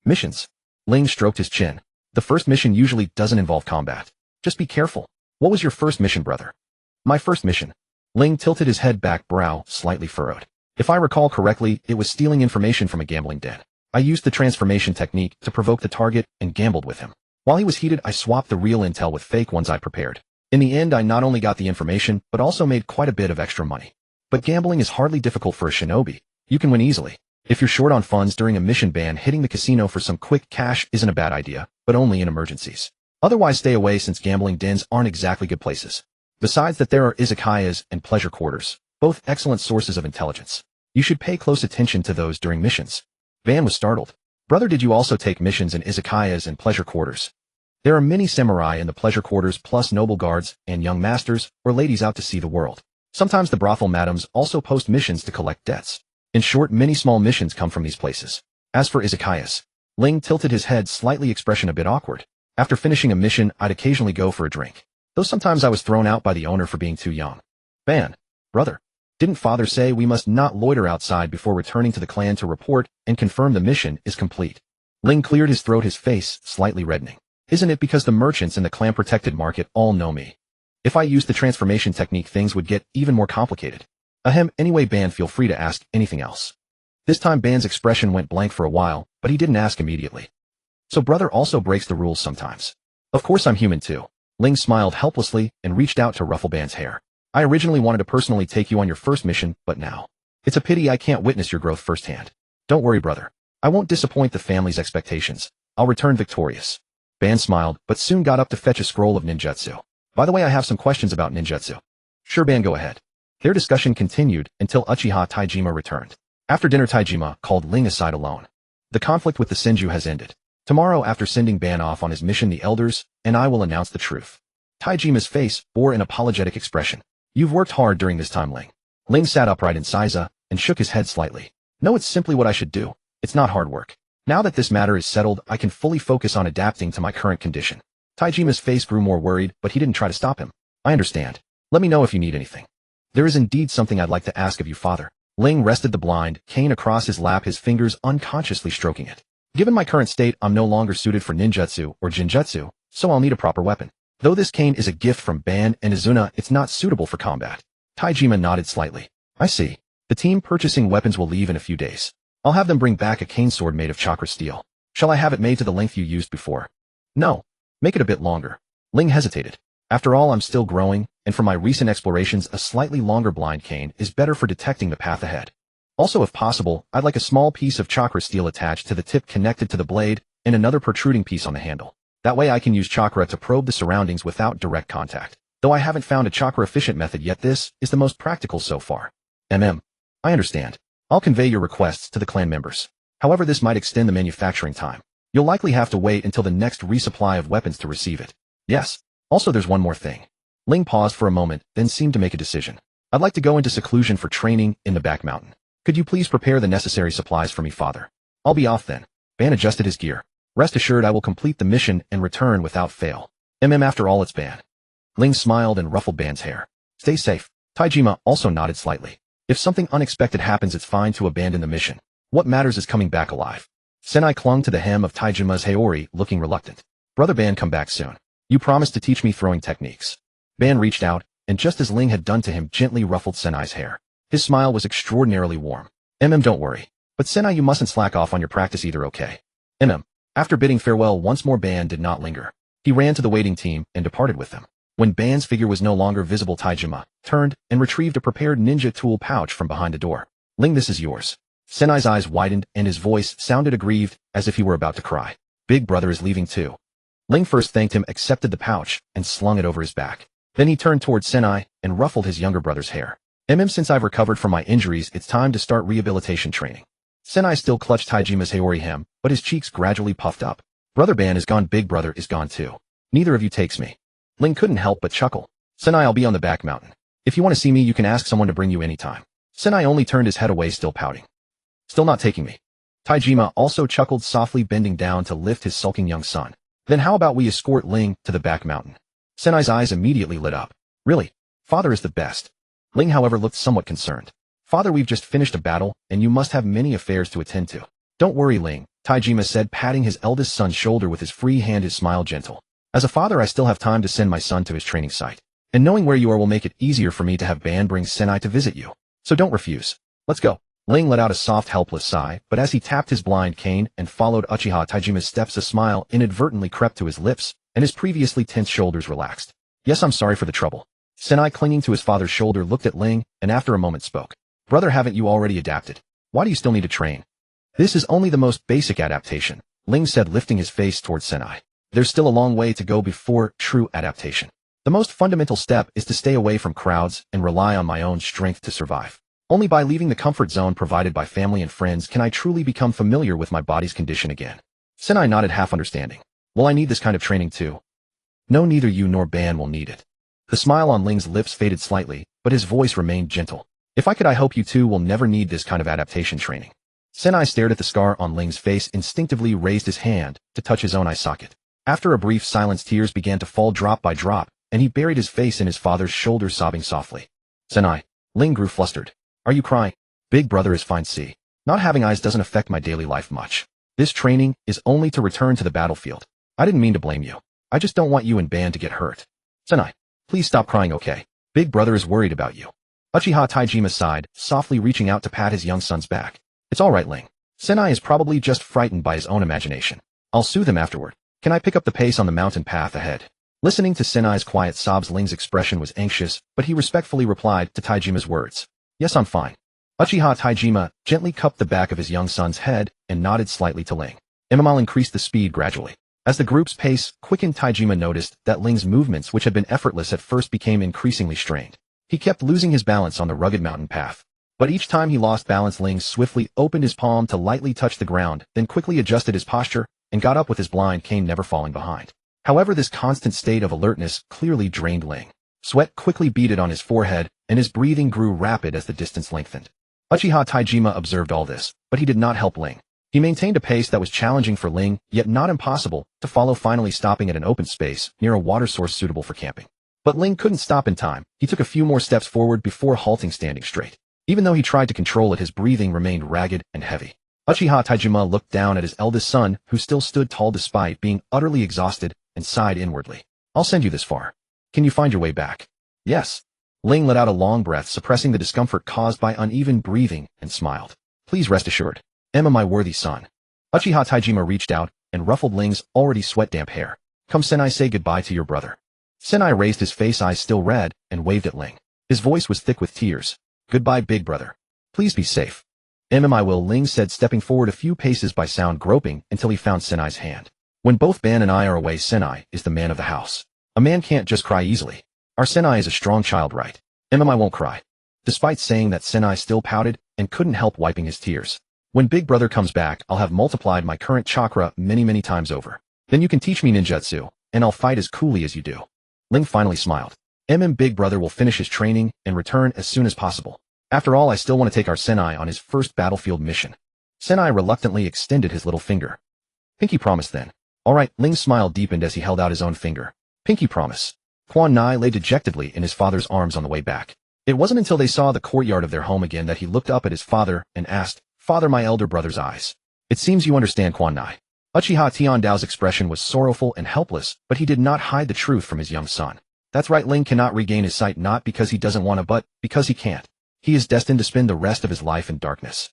"Missions?" Ling stroked his chin. "The first mission usually doesn't involve combat. Just be careful. What was your first mission, brother?" "My first mission." Ling tilted his head back, brow slightly furrowed. "If I recall correctly, it was stealing information from a gambling den. I used the transformation technique to provoke the target and gambled with him. While he was heated, I swapped the real intel with fake ones I prepared. In the end, I not only got the information, but also made quite a bit of extra money. But gambling is hardly difficult for a shinobi. You can win easily. If you're short on funds during a mission, Ban, hitting the casino for some quick cash isn't a bad idea, but only in emergencies. Otherwise, stay away, since gambling dens aren't exactly good places. Besides that, there are izakayas and pleasure quarters, both excellent sources of intelligence. You should pay close attention to those during missions." Ban was startled. "Brother, did you also take missions in izakayas and pleasure quarters?" "There are many samurai in the pleasure quarters, plus noble guards and young masters or ladies out to see the world. Sometimes the brothel madams also post missions to collect debts. In short, many small missions come from these places. As for izakayas," Ling tilted his head slightly, expression a bit awkward. "After finishing a mission, I'd occasionally go for a drink. Though sometimes I was thrown out by the owner for being too young." "Ban, brother, didn't father say we must not loiter outside before returning to the clan to report and confirm the mission is complete?" Ling cleared his throat, his face slightly reddening. "Isn't it because the merchants in the clan-protected market all know me? If I used the transformation technique, things would get even more complicated." "Ahem, anyway, Ban, feel free to ask anything else." This time Ban's expression went blank for a while, but he didn't ask immediately. "So brother also breaks the rules sometimes?" "Of course, I'm human too." Ling smiled helplessly and reached out to ruffle Ban's hair. "I originally wanted to personally take you on your first mission, but now it's a pity I can't witness your growth firsthand. Don't worry, brother. I won't disappoint the family's expectations. I'll return victorious." Ban smiled, but soon got up to fetch a scroll of ninjutsu. "By the way, I have some questions about ninjutsu." Sure, Ban, go ahead. Their discussion continued until Uchiha Taijima returned. After dinner, Taijima called Ling aside alone. The conflict with the Senju has ended. Tomorrow, after sending Ban off on his mission, the elders and I will announce the truth. Taijima's face bore an apologetic expression. You've worked hard during this time, Ling. Ling sat upright in Saiza and shook his head slightly. No, it's simply what I should do. It's not hard work. Now that this matter is settled, I can fully focus on adapting to my current condition. Taijima's face grew more worried, but he didn't try to stop him. I understand. Let me know if you need anything. There is indeed something I'd like to ask of you, father. Ling rested the blind cane across his lap, his fingers unconsciously stroking it. Given my current state, I'm no longer suited for ninjutsu or jinjutsu, so I'll need a proper weapon. Though this cane is a gift from Ban and Izuna, it's not suitable for combat. Taijima nodded slightly. I see. The team purchasing weapons will leave in a few days. I'll have them bring back a cane sword made of chakra steel. Shall I have it made to the length you used before? No. Make it a bit longer. Ling hesitated. After all, I'm still growing, and from my recent explorations, a slightly longer blind cane is better for detecting the path ahead. Also, if possible, I'd like a small piece of chakra steel attached to the tip connected to the blade, and another protruding piece on the handle. That way I can use chakra to probe the surroundings without direct contact. Though I haven't found a chakra-efficient method yet, this is the most practical so far. I understand. I'll convey your requests to the clan members. However, this might extend the manufacturing time. You'll likely have to wait until the next resupply of weapons to receive it. Yes. Also, there's one more thing. Ling paused for a moment, then seemed to make a decision. I'd like to go into seclusion for training in the back mountain. Could you please prepare the necessary supplies for me, father? I'll be off then. Ban adjusted his gear. Rest assured I will complete the mission and return without fail. After all, it's Ban. Ling smiled and ruffled Ban's hair. Stay safe. Taijima also nodded slightly. If something unexpected happens, it's fine to abandon the mission. What matters is coming back alive. Senai clung to the hem of Taijima's haori, looking reluctant. Brother Ban, come back soon. You promised to teach me throwing techniques. Ban reached out, and just as Ling had done to him, gently ruffled Senai's hair. His smile was extraordinarily warm. Don't worry. But Senai, you mustn't slack off on your practice either, okay? After bidding farewell once more, Ban did not linger. He ran to the waiting team and departed with them. When Ban's figure was no longer visible, Taijima turned and retrieved a prepared ninja tool pouch from behind the door. Ling, this is yours. Senai's eyes widened and his voice sounded aggrieved, as if he were about to cry. Big brother is leaving too. Ling first thanked him, accepted the pouch, and slung it over his back. Then he turned towards Senai and ruffled his younger brother's hair. Since I've recovered from my injuries, it's time to start rehabilitation training. Senai still clutched Taijima's haori hem, but his cheeks gradually puffed up. Brother Ban is gone, big brother is gone too. Neither of you takes me. Ling couldn't help but chuckle. Senai, I'll be on the back mountain. If you want to see me, you can ask someone to bring you anytime. Senai only turned his head away, still pouting. Still not taking me. Taijima also chuckled softly, bending down to lift his sulking young son. Then how about we escort Ling to the back mountain? Senai's eyes immediately lit up. Really? Father is the best. Ling, however, looked somewhat concerned. Father, we've just finished a battle, and you must have many affairs to attend to. Don't worry, Ling, Taijima said, patting his eldest son's shoulder with his free hand, his smile gentle. As a father, I still have time to send my son to his training site. And knowing where you are will make it easier for me to have Ban bring Senai to visit you. So don't refuse. Let's go. Ling let out a soft, helpless sigh, but as he tapped his blind cane and followed Uchiha Taijima's steps, a smile inadvertently crept to his lips, and his previously tense shoulders relaxed. Yes, I'm sorry for the trouble. Senai, clinging to his father's shoulder, looked at Ling, and after a moment spoke. Brother, haven't you already adapted? Why do you still need to train? This is only the most basic adaptation, Ling said, lifting his face towards Senai. There's still a long way to go before true adaptation. The most fundamental step is to stay away from crowds and rely on my own strength to survive. Only by leaving the comfort zone provided by family and friends can I truly become familiar with my body's condition again. Senai nodded, half understanding. Will I need this kind of training too? No, neither you nor Ban will need it. The smile on Ling's lips faded slightly, but his voice remained gentle. If I could, I hope you two will never need this kind of adaptation training. Senai stared at the scar on Ling's face, instinctively raised his hand to touch his own eye socket. After a brief silence, tears began to fall drop by drop, and he buried his face in his father's shoulder, sobbing softly. Senai. Ling grew flustered. Are you crying? Big brother is fine. See. Not having eyes doesn't affect my daily life much. This training is only to return to the battlefield. I didn't mean to blame you. I just don't want you and Ban to get hurt. Senai. Please stop crying, okay? Big brother is worried about you. Uchiha Taijima sighed, softly reaching out to pat his young son's back. It's all right, Ling. Senai is probably just frightened by his own imagination. I'll soothe him afterward. Can I pick up the pace on the mountain path ahead? Listening to Senai's quiet sobs, Ling's expression was anxious, but he respectfully replied to Taijima's words. Yes, I'm fine. Uchiha Taijima gently cupped the back of his young son's head and nodded slightly to Ling. I'll increase the speed gradually. As the group's pace quickened, Taijima noticed that Ling's movements, which had been effortless at first, became increasingly strained. He kept losing his balance on the rugged mountain path. But each time he lost balance, Ling swiftly opened his palm to lightly touch the ground, then quickly adjusted his posture and got up with his blind cane never falling behind. However, this constant state of alertness clearly drained Ling. Sweat quickly beaded on his forehead, and his breathing grew rapid as the distance lengthened. Uchiha Taijima observed all this, but he did not help Ling. He maintained a pace that was challenging for Ling, yet not impossible, to follow, finally stopping at an open space near a water source suitable for camping. But Ling couldn't stop in time. He took a few more steps forward before halting, standing straight. Even though he tried to control it, his breathing remained ragged and heavy. Uchiha Taijima looked down at his eldest son, who still stood tall despite being utterly exhausted, and sighed inwardly. "I'll send you this far. Can you find your way back?" "Yes." Ling let out a long breath, suppressing the discomfort caused by uneven breathing, and smiled. "Please rest assured. Emma, my worthy son." Uchiha Taijima reached out and ruffled Ling's already sweat-damp hair. "Come, Senai, say goodbye to your brother." Senai raised his face, eyes still red, and waved at Ling. His voice was thick with tears. "Goodbye, big brother. Please be safe." "I will," Ling said, stepping forward a few paces by sound, groping until he found Senai's hand. "When both Ban and I are away, Senai is the man of the house. A man can't just cry easily. Our Senai is a strong child, right?" "I won't cry." Despite saying that, Senai still pouted and couldn't help wiping his tears. "When big brother comes back, I'll have multiplied my current chakra many times over. Then you can teach me ninjutsu, and I'll fight as coolly as you do." Ling finally smiled. Big brother will finish his training and return as soon as possible. After all, I still want to take our Senai on his first battlefield mission." Senai reluctantly extended his little finger. "Pinky promise then." "All right." Ling's smile deepened as he held out his own finger. "Pinky promise." Quan Nai lay dejectedly in his father's arms on the way back. It wasn't until they saw the courtyard of their home again that he looked up at his father and asked, "Father, my elder brother's eyes. It seems you understand, Quan Nai." Uchiha Tiandao's expression was sorrowful and helpless, but he did not hide the truth from his young son. "That's right, Ling cannot regain his sight, not because he doesn't want to, but because he can't. He is destined to spend the rest of his life in darkness."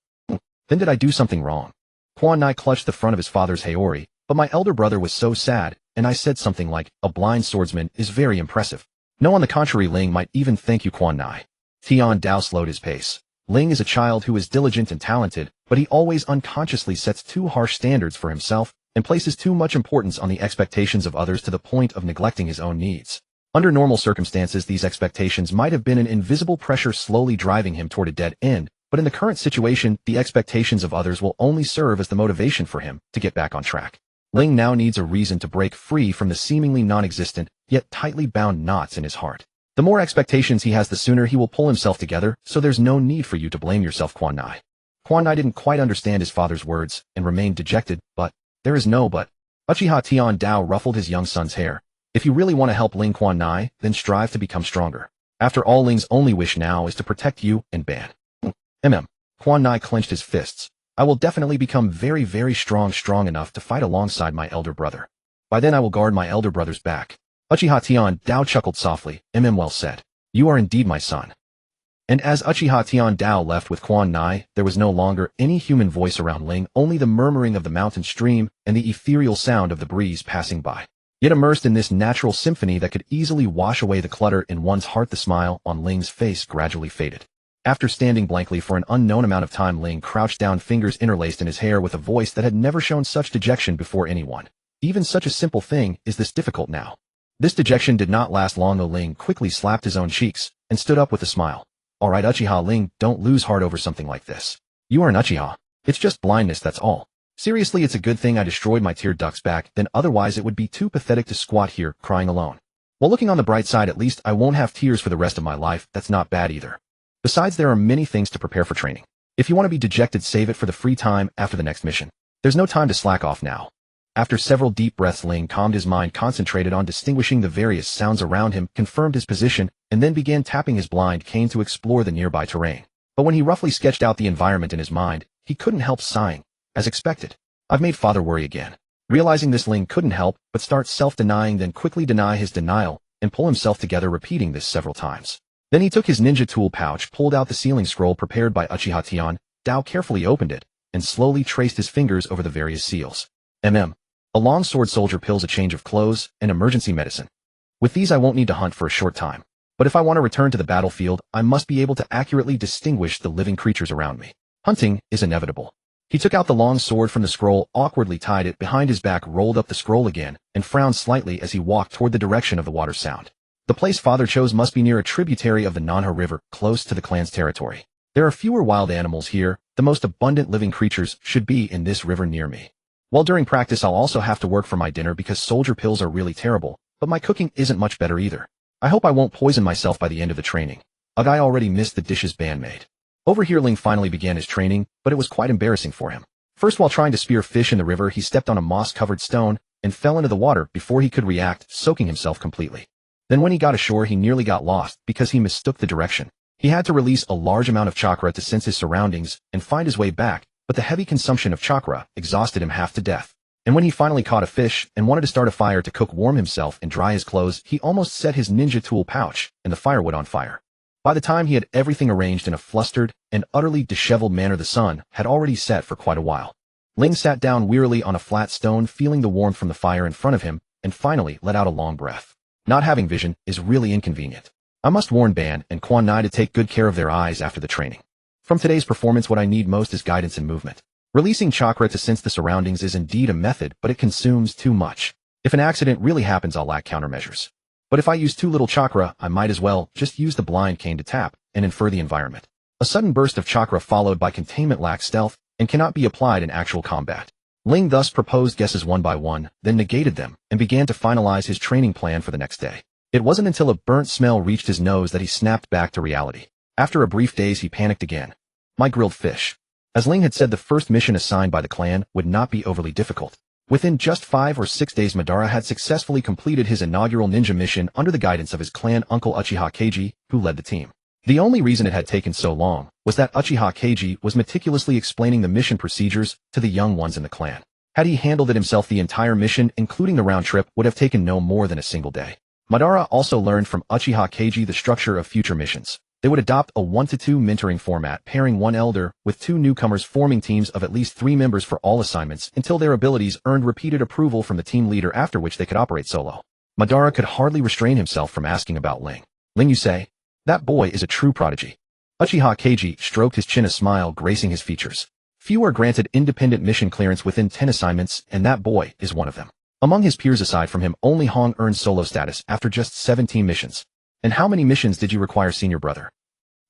"Then did I do something wrong?" Quan Nai clutched the front of his father's Haori, "But my elder brother was so sad, and I said something like, a blind swordsman is very impressive." "No, on the contrary, Ling might even thank you, Quan Nai." Tian Dao slowed his pace. Ling is a child who is diligent and talented, but he always unconsciously sets too harsh standards for himself and places too much importance on the expectations of others to the point of neglecting his own needs. Under normal circumstances, these expectations might have been an invisible pressure slowly driving him toward a dead end, but in the current situation, the expectations of others will only serve as the motivation for him to get back on track. Ling now needs a reason to break free from the seemingly non-existent, yet tightly bound knots in his heart. The more expectations he has, the sooner he will pull himself together, so there's no need for you to blame yourself, Quan Nai. Quan Nai didn't quite understand his father's words and remained dejected, but there is no but. Uchiha Tian Dao ruffled his young son's hair. "If you really want to help Ling, Quan Nai, then strive to become stronger. After all, Ling's only wish now is to protect you and Ban." Quan Nai clenched his fists. "I will definitely become very strong enough to fight alongside my elder brother. By then I will guard my elder brother's back." Uchiha Tian Dao chuckled softly. Well said. You are indeed my son." And as Uchiha Tian Dao left with Quan Nai, there was no longer any human voice around Ling, only the murmuring of the mountain stream and the ethereal sound of the breeze passing by. Yet immersed in this natural symphony that could easily wash away the clutter in one's heart, the smile on Ling's face gradually faded. After standing blankly for an unknown amount of time, Ling crouched down, fingers interlaced in his hair, with a voice that had never shown such dejection before anyone. Even such a simple thing is this difficult now. This dejection did not last long, though. Ling quickly slapped his own cheeks and stood up with a smile. "All right, Uchiha Ling, don't lose heart over something like this. You are an Uchiha. It's just blindness, that's all. Seriously, it's a good thing I destroyed my tear ducts back then, otherwise it would be too pathetic to squat here crying alone. Well, looking on the bright side, at least I won't have tears for the rest of my life. That's not bad either. Besides, there are many things to prepare for training. If you want to be dejected, save it for the free time after the next mission. There's no time to slack off now." After several deep breaths, Ling calmed his mind, concentrated on distinguishing the various sounds around him, confirmed his position, and then began tapping his blind cane to explore the nearby terrain. But when he roughly sketched out the environment in his mind, he couldn't help sighing. As expected, "I've made father worry again." Realizing this, Ling couldn't help but start self-denying, then quickly deny his denial, and pull himself together, repeating this several times. Then he took his ninja tool pouch, pulled out the sealing scroll prepared by Uchiha Tian Dao, carefully opened it, and slowly traced his fingers over the various seals. A long sword, soldier pills, a change of clothes, and emergency medicine. With these I won't need to hunt for a short time. But if I want to return to the battlefield, I must be able to accurately distinguish the living creatures around me. Hunting is inevitable. He took out the long sword from the scroll, awkwardly tied it behind his back, rolled up the scroll again, and frowned slightly as he walked toward the direction of the water sound. The place father chose must be near a tributary of the Nanha River, close to the clan's territory. There are fewer wild animals here. The most abundant living creatures should be in this river near me. While during practice I'll also have to work for my dinner because soldier pills are really terrible, but my cooking isn't much better either. I hope I won't poison myself by the end of the training. A guy already missed the dishes Ban made. Over here Ling finally began his training, but it was quite embarrassing for him. First, while trying to spear fish in the river, he stepped on a moss-covered stone and fell into the water before he could react, soaking himself completely. Then when he got ashore he nearly got lost because he mistook the direction. He had to release a large amount of chakra to sense his surroundings and find his way back, but the heavy consumption of chakra exhausted him half to death. And when he finally caught a fish and wanted to start a fire to cook warm himself and dry his clothes, he almost set his ninja tool pouch and the firewood on fire. By the time he had everything arranged in a flustered and utterly disheveled manner, the sun had already set for quite a while. Ling sat down wearily on a flat stone, feeling the warmth from the fire in front of him, and finally let out a long breath. Not having vision is really inconvenient. I must warn Ban and Quan Nai to take good care of their eyes after the training. From today's performance, what I need most is guidance and movement. Releasing chakra to sense the surroundings is indeed a method, but it consumes too much. If an accident really happens, I'll lack countermeasures. But if I use too little chakra, I might as well just use the blind cane to tap and infer the environment. A sudden burst of chakra followed by containment lacks stealth and cannot be applied in actual combat. Ling thus proposed guesses one by one, then negated them, and began to finalize his training plan for the next day. It wasn't until a burnt smell reached his nose that he snapped back to reality. After a brief daze, he panicked again. My grilled fish. As Ling had said, the first mission assigned by the clan would not be overly difficult. Within just 5 or 6 days, Madara had successfully completed his inaugural ninja mission under the guidance of his clan uncle Uchiha Keiji, who led the team. The only reason it had taken so long was that Uchiha Keiji was meticulously explaining the mission procedures to the young ones in the clan. Had he handled it himself, the entire mission, including the round trip, would have taken no more than a single day. Madara also learned from Uchiha Keiji the structure of future missions. They would adopt a 1-to-2 mentoring format, pairing one elder with 2 newcomers, forming teams of at least 3 members for all assignments until their abilities earned repeated approval from the team leader, after which they could operate solo. Madara could hardly restrain himself from asking about Ling. Ling, you say? That boy is a true prodigy. Uchiha Keiji stroked his chin, a smile gracing his features. Few are granted independent mission clearance within 10 assignments, and that boy is one of them. Among his peers aside from him, only Hong earned solo status after just 17 missions. And how many missions did you require, senior brother?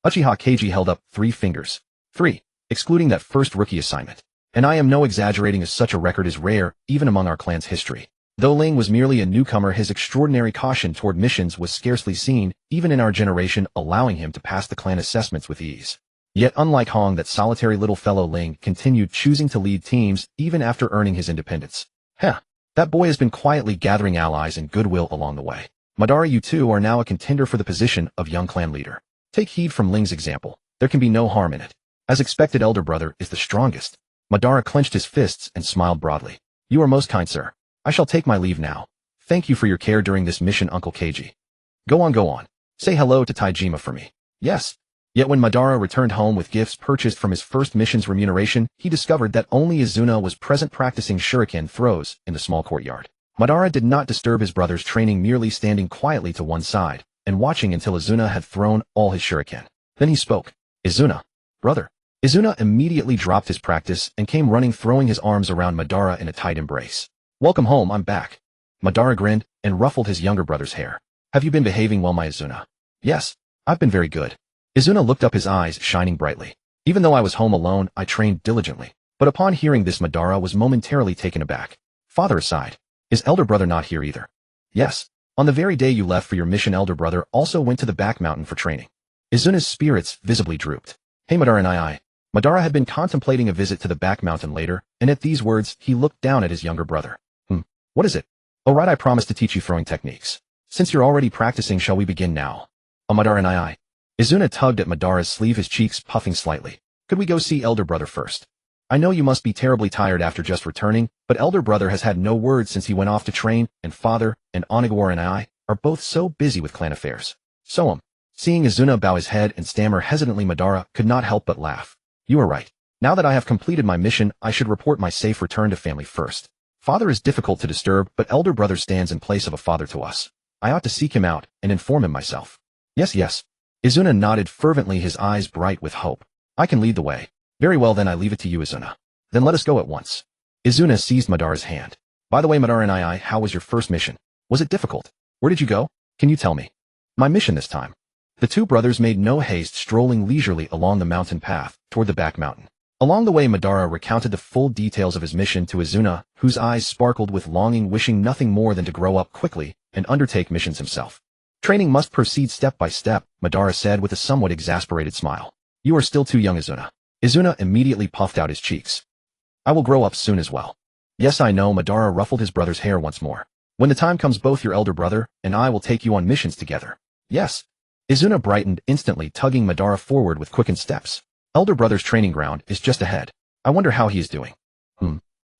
Uchiha Keiji held up 3 fingers. 3, excluding that first rookie assignment. And I am no exaggerating, as such a record is rare, even among our clan's history. Though Ling was merely a newcomer, his extraordinary caution toward missions was scarcely seen, even in our generation, allowing him to pass the clan assessments with ease. Yet unlike Hong, that solitary little fellow, Ling continued choosing to lead teams even after earning his independence. That boy has been quietly gathering allies and goodwill along the way. Madara, you too are now a contender for the position of young clan leader. Take heed from Ling's example. There can be no harm in it. As expected, elder brother is the strongest. Madara clenched his fists and smiled broadly. You are most kind, sir. I shall take my leave now. Thank you for your care during this mission, Uncle Keiji. Go on. Say hello to Taijima for me. Yes. Yet when Madara returned home with gifts purchased from his first mission's remuneration, he discovered that only Izuna was present, practicing shuriken throws in the small courtyard. Madara did not disturb his brother's training, merely standing quietly to one side and watching until Izuna had thrown all his shuriken. Then he spoke. Izuna, brother. Izuna immediately dropped his practice and came running, throwing his arms around Madara in a tight embrace. Welcome home, I'm back. Madara grinned and ruffled his younger brother's hair. Have you been behaving well, my Izuna? Yes, I've been very good. Izuna looked up, his eyes shining brightly. Even though I was home alone, I trained diligently. But upon hearing this, Madara was momentarily taken aback. Father aside, is elder brother not here either? Yes. On the very day you left for your mission, elder brother also went to the back mountain for training. Izuna's spirits visibly drooped. Hey Madara and I. Madara had been contemplating a visit to the back mountain later, and at these words, he looked down at his younger brother. What is it? Oh right, I promised to teach you throwing techniques. Since you're already practicing, shall we begin now? Madara and I. Izuna tugged at Madara's sleeve, his cheeks puffing slightly. Could we go see elder brother first? I know you must be terribly tired after just returning, but elder brother has had no words since he went off to train, and father and Onigawara and I are both so busy with clan affairs. So seeing Izuna bow his head and stammer hesitantly, Madara could not help but laugh. You are right. Now that I have completed my mission, I should report my safe return to family first. Father is difficult to disturb, but elder brother stands in place of a father to us. I ought to seek him out and inform him myself. Yes. Izuna nodded fervently, his eyes bright with hope. I can lead the way. Very well, then I leave it to you, Izuna. Then let us go at once. Izuna seized Madara's hand. By the way, Madara and I, how was your first mission? Was it difficult? Where did you go? Can you tell me? My mission this time. The two brothers made no haste, strolling leisurely along the mountain path toward the back mountain. Along the way, Madara recounted the full details of his mission to Izuna, whose eyes sparkled with longing, wishing nothing more than to grow up quickly and undertake missions himself. Training must proceed step by step, Madara said with a somewhat exasperated smile. You are still too young, Izuna. Izuna immediately puffed out his cheeks. I will grow up soon as well. Yes, I know. Madara ruffled his brother's hair once more. When the time comes, both your elder brother and I will take you on missions together. Yes. Izuna brightened instantly, tugging Madara forward with quickened steps. Elder brother's training ground is just ahead. I wonder how he is doing.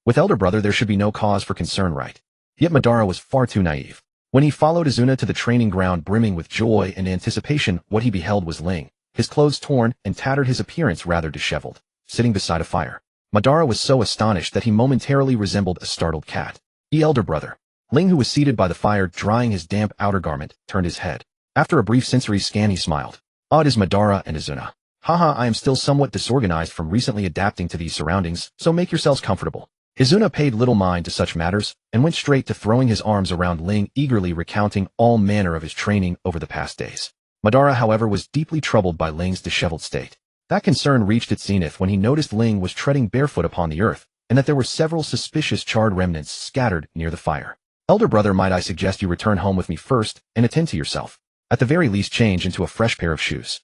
With elder brother there should be no cause for concern, right? Yet Madara was far too naive. When he followed Izuna to the training ground brimming with joy and anticipation, what he beheld was Ling, his clothes torn and tattered, his appearance rather disheveled, sitting beside a fire. Madara was so astonished that he momentarily resembled a startled cat. Elder brother. Ling, who was seated by the fire drying his damp outer garment, turned his head. After a brief sensory scan he smiled. Odd is Madara and Izuna. Haha, I am still somewhat disorganized from recently adapting to these surroundings, so make yourselves comfortable. Izuna paid little mind to such matters, and went straight to throwing his arms around Ling, eagerly recounting all manner of his training over the past days. Madara, however, was deeply troubled by Ling's disheveled state. That concern reached its zenith when he noticed Ling was treading barefoot upon the earth, and that there were several suspicious charred remnants scattered near the fire. Elder brother, might I suggest you return home with me first, and attend to yourself. At the very least, change into a fresh pair of shoes.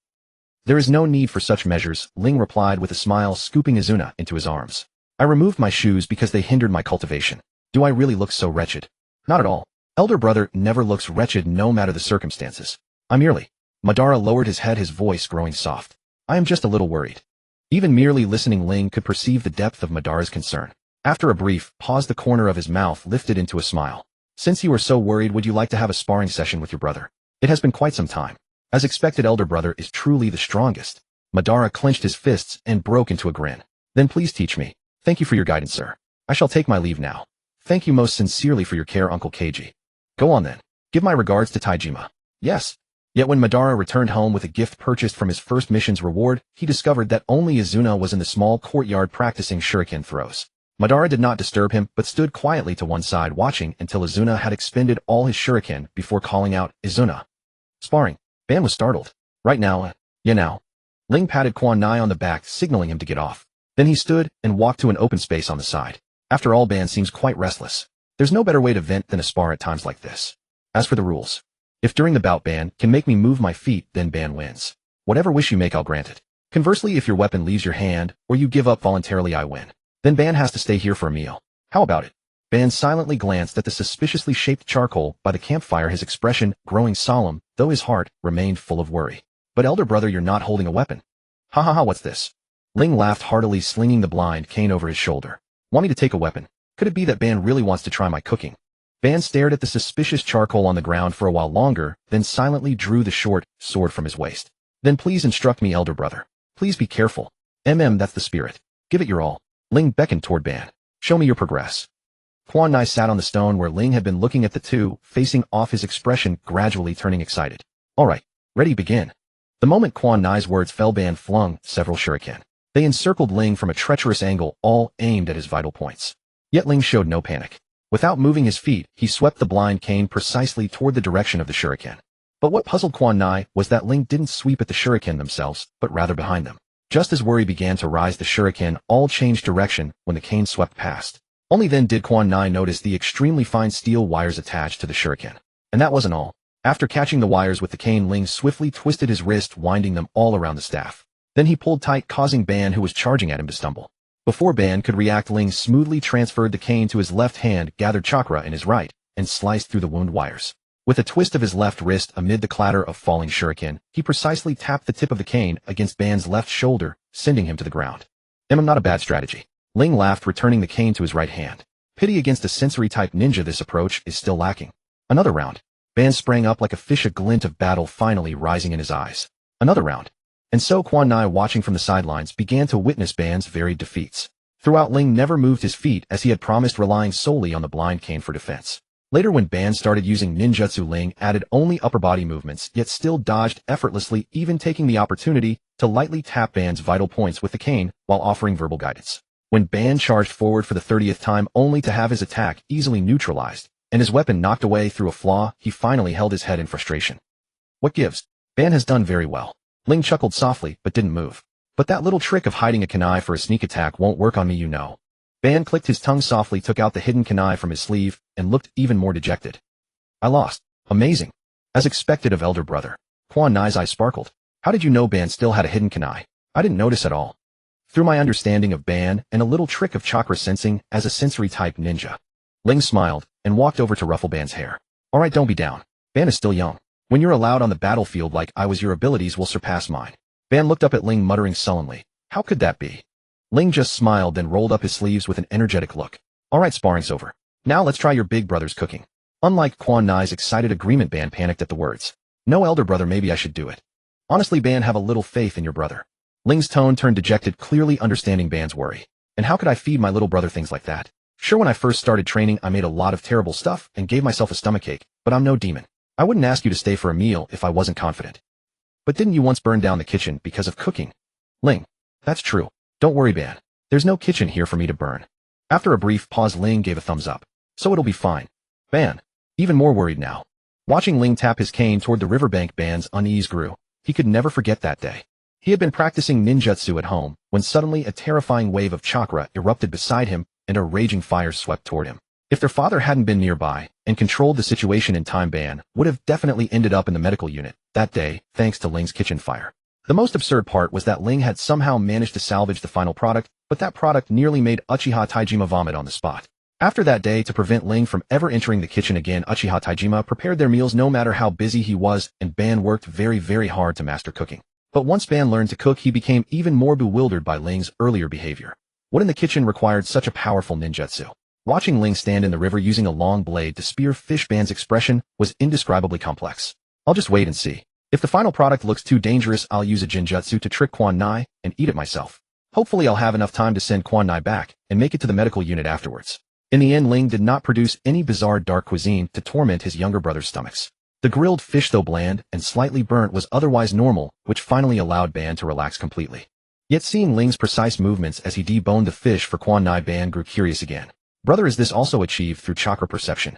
There is no need for such measures, Ling replied with a smile, scooping Izuna into his arms. I removed my shoes because they hindered my cultivation. Do I really look so wretched? Not at all. Elder brother never looks wretched no matter the circumstances. I merely. Madara lowered his head, his voice growing soft. I am just a little worried. Even merely listening, Ling could perceive the depth of Madara's concern. After a brief pause, the corner of his mouth lifted into a smile. Since you are so worried, would you like to have a sparring session with your brother? It has been quite some time. As expected, elder brother is truly the strongest. Madara clenched his fists and broke into a grin. Then please teach me. Thank you for your guidance, sir. I shall take my leave now. Thank you most sincerely for your care, Uncle Keiji. Go on then. Give my regards to Taijima. Yes. Yet when Madara returned home with a gift purchased from his first mission's reward, he discovered that only Izuna was in the small courtyard practicing shuriken throws. Madara did not disturb him, but stood quietly to one side watching until Izuna had expended all his shuriken before calling out, Izuna. Sparring. Ban was startled. Right now, yeah now. Ling patted Quan Nai on the back, signaling him to get off. Then he stood and walked to an open space on the side. After all, Ban seems quite restless. There's no better way to vent than a spar at times like this. As for the rules, if during the bout Ban can make me move my feet, then Ban wins. Whatever wish you make, I'll grant it. Conversely, if your weapon leaves your hand, or you give up voluntarily, I win. Then Ban has to stay here for a meal. How about it? Ban silently glanced at the suspiciously shaped charcoal by the campfire, his expression growing solemn, though his heart remained full of worry. But elder brother, you're not holding a weapon. Ha ha ha, what's this? Ling laughed heartily, slinging the blind cane over his shoulder. Want me to take a weapon? Could it be that Ban really wants to try my cooking? Ban stared at the suspicious charcoal on the ground for a while longer, then silently drew the short sword from his waist. Then please instruct me, elder brother. Please be careful. That's the spirit. Give it your all. Ling beckoned toward Ban. Show me your progress. Quan Nai sat on the stone where Ling had been looking at the two, facing off, his expression gradually turning excited. All right, ready, begin. The moment Quan Nai's words fell, Ban flung several shuriken. They encircled Ling from a treacherous angle, all aimed at his vital points. Yet Ling showed no panic. Without moving his feet, he swept the blind cane precisely toward the direction of the shuriken. But what puzzled Quan Nai was that Ling didn't sweep at the shuriken themselves, but rather behind them. Just as worry began to rise, the shuriken all changed direction when the cane swept past. Only then did Quan Nai notice the extremely fine steel wires attached to the shuriken. And that wasn't all. After catching the wires with the cane, Ling swiftly twisted his wrist, winding them all around the staff. Then he pulled tight, causing Ban, who was charging at him, to stumble. Before Ban could react, Ling smoothly transferred the cane to his left hand, gathered chakra in his right, and sliced through the wound wires. With a twist of his left wrist amid the clatter of falling shuriken, he precisely tapped the tip of the cane against Ban's left shoulder, sending him to the ground. Not a bad strategy. Ling laughed, returning the cane to his right hand. Pity against a sensory-type ninja, this approach is still lacking. Another round. Ban sprang up like a fish, a glint of battle finally rising in his eyes. Another round. And so Quan Nai, watching from the sidelines, began to witness Ban's varied defeats. Throughout, Ling never moved his feet as he had promised, relying solely on the blind cane for defense. Later, when Ban started using ninjutsu, Ling added only upper body movements, yet still dodged effortlessly, even taking the opportunity to lightly tap Ban's vital points with the cane while offering verbal guidance. When Ban charged forward for the 30th time only to have his attack easily neutralized, and his weapon knocked away through a flaw, he finally held his head in frustration. What gives? Ban has done very well. Ling chuckled softly, but didn't move. But that little trick of hiding a kunai for a sneak attack won't work on me, you know. Ban clicked his tongue softly, took out the hidden kunai from his sleeve, and looked even more dejected. I lost. Amazing. As expected of elder brother. Quan Nai's eyes sparkled. How did you know Ban still had a hidden kunai? I didn't notice at all. Through my understanding of Ban and a little trick of chakra sensing as a sensory-type ninja. Ling smiled and walked over to ruffle Ban's hair. Alright, don't be down. Ban is still young. When you're allowed on the battlefield like I was, your abilities will surpass mine. Ban looked up at Ling, muttering sullenly. How could that be? Ling just smiled, then rolled up his sleeves with an energetic look. Alright, sparring's over. Now let's try your big brother's cooking. Unlike Quan Nai's excited agreement, Ban panicked at the words. No, elder brother, maybe I should do it. Honestly, Ban, have a little faith in your brother. Ling's tone turned dejected, clearly understanding Ban's worry. And how could I feed my little brother things like that? Sure, when I first started training, I made a lot of terrible stuff and gave myself a stomachache, but I'm no demon. I wouldn't ask you to stay for a meal if I wasn't confident. But didn't you once burn down the kitchen because of cooking? Ling. That's true. Don't worry, Ban. There's no kitchen here for me to burn. After a brief pause, Ling gave a thumbs up. So it'll be fine. Ban. Even more worried now. Watching Ling tap his cane toward the riverbank, Ban's unease grew. He could never forget that day. He had been practicing ninjutsu at home when suddenly a terrifying wave of chakra erupted beside him and a raging fire swept toward him. If their father hadn't been nearby and controlled the situation in time, Ban would have definitely ended up in the medical unit that day thanks to Ling's kitchen fire. The most absurd part was that Ling had somehow managed to salvage the final product, but that product nearly made Uchiha Taijima vomit on the spot. After that day, to prevent Ling from ever entering the kitchen again, Uchiha Taijima prepared their meals no matter how busy he was, and Ban worked very hard to master cooking. But once Ban learned to cook, he became even more bewildered by Ling's earlier behavior. What in the kitchen required such a powerful ninjutsu? Watching Ling stand in the river using a long blade to spear fish, Ban's expression was indescribably complex. I'll just wait and see. If the final product looks too dangerous, I'll use a jinjutsu to trick Quan Nai and eat it myself. Hopefully I'll have enough time to send Quan Nai back and make it to the medical unit afterwards. In the end, Ling did not produce any bizarre dark cuisine to torment his younger brother's stomachs. The grilled fish, though bland and slightly burnt, was otherwise normal, which finally allowed Ban to relax completely. Yet seeing Ling's precise movements as he deboned the fish for Quan Nai, Ban grew curious again. Brother, is this also achieved through chakra perception?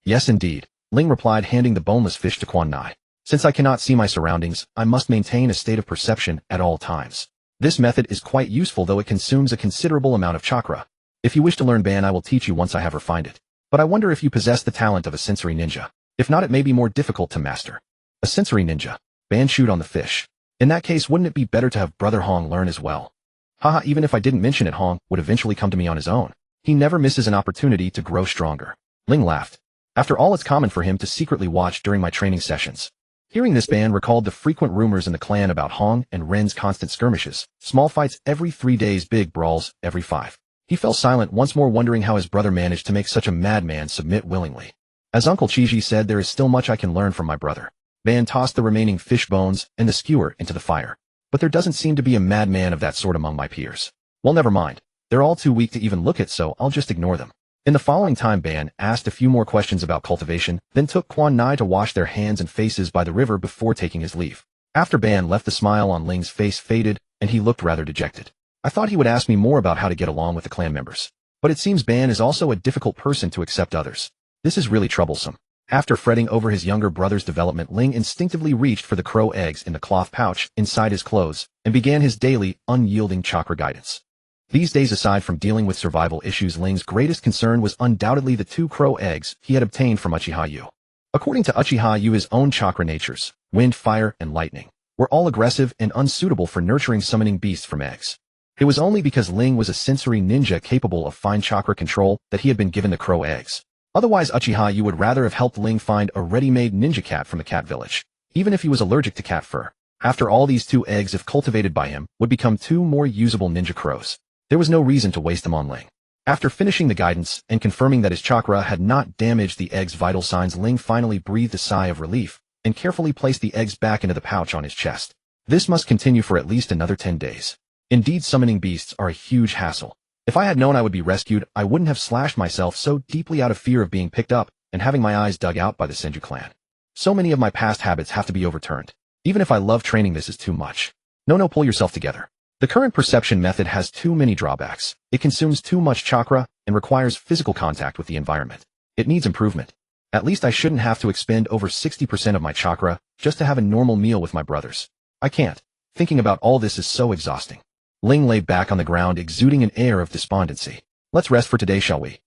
Yes, indeed, Ling replied, handing the boneless fish to Quan Nai. Since I cannot see my surroundings, I must maintain a state of perception at all times. This method is quite useful, though it consumes a considerable amount of chakra. If you wish to learn, Ban, I will teach you once I have refined it. But I wonder if you possess the talent of a sensory ninja. If not, it may be more difficult to master. A sensory ninja. Ban chewed on the fish. In that case, wouldn't it be better to have Brother Hong learn as well? Haha, even if I didn't mention it, Hong would eventually come to me on his own. He never misses an opportunity to grow stronger. Ling laughed. After all, it's common for him to secretly watch during my training sessions. Hearing this, Ban recalled the frequent rumors in the clan about Hong and Ren's constant skirmishes, small fights every 3 days, big brawls every 5. He fell silent once more, wondering how his brother managed to make such a madman submit willingly. As Uncle Chiji said, there is still much I can learn from my brother. Ban tossed the remaining fish bones and the skewer into the fire. But there doesn't seem to be a madman of that sort among my peers. Well, never mind. They're all too weak to even look at, so I'll just ignore them. In the following time, Ban asked a few more questions about cultivation, then took Quan Nai to wash their hands and faces by the river before taking his leave. After Ban left, the smile on Ling's face faded, and he looked rather dejected. I thought he would ask me more about how to get along with the clan members. But it seems Ban is also a difficult person to accept others. This is really troublesome. After fretting over his younger brother's development, Ling instinctively reached for the crow eggs in the cloth pouch inside his clothes and began his daily, unyielding chakra guidance. These days, aside from dealing with survival issues, Ling's greatest concern was undoubtedly the 2 crow eggs he had obtained from Uchiha Yu. According to Uchiha Yu, his own chakra natures, wind, fire, and lightning, were all aggressive and unsuitable for nurturing summoning beasts from eggs. It was only because Ling was a sensory ninja capable of fine chakra control that he had been given the crow eggs. Otherwise, Uchiha Yu would rather have helped Ling find a ready-made ninja cat from the cat village, even if he was allergic to cat fur. After all, these 2 eggs, if cultivated by him, would become 2 more usable ninja crows. There was no reason to waste them on Ling. After finishing the guidance and confirming that his chakra had not damaged the egg's vital signs, Ling finally breathed a sigh of relief and carefully placed the eggs back into the pouch on his chest. This must continue for at least another 10 days. Indeed, summoning beasts are a huge hassle. If I had known I would be rescued, I wouldn't have slashed myself so deeply out of fear of being picked up and having my eyes dug out by the Senju clan. So many of my past habits have to be overturned. Even if I love training, this is too much. No, pull yourself together. The current perception method has too many drawbacks. It consumes too much chakra and requires physical contact with the environment. It needs improvement. At least I shouldn't have to expend over 60% of my chakra just to have a normal meal with my brothers. I can't. Thinking about all this is so exhausting. Ling lay back on the ground, exuding an air of despondency. Let's rest for today, shall we?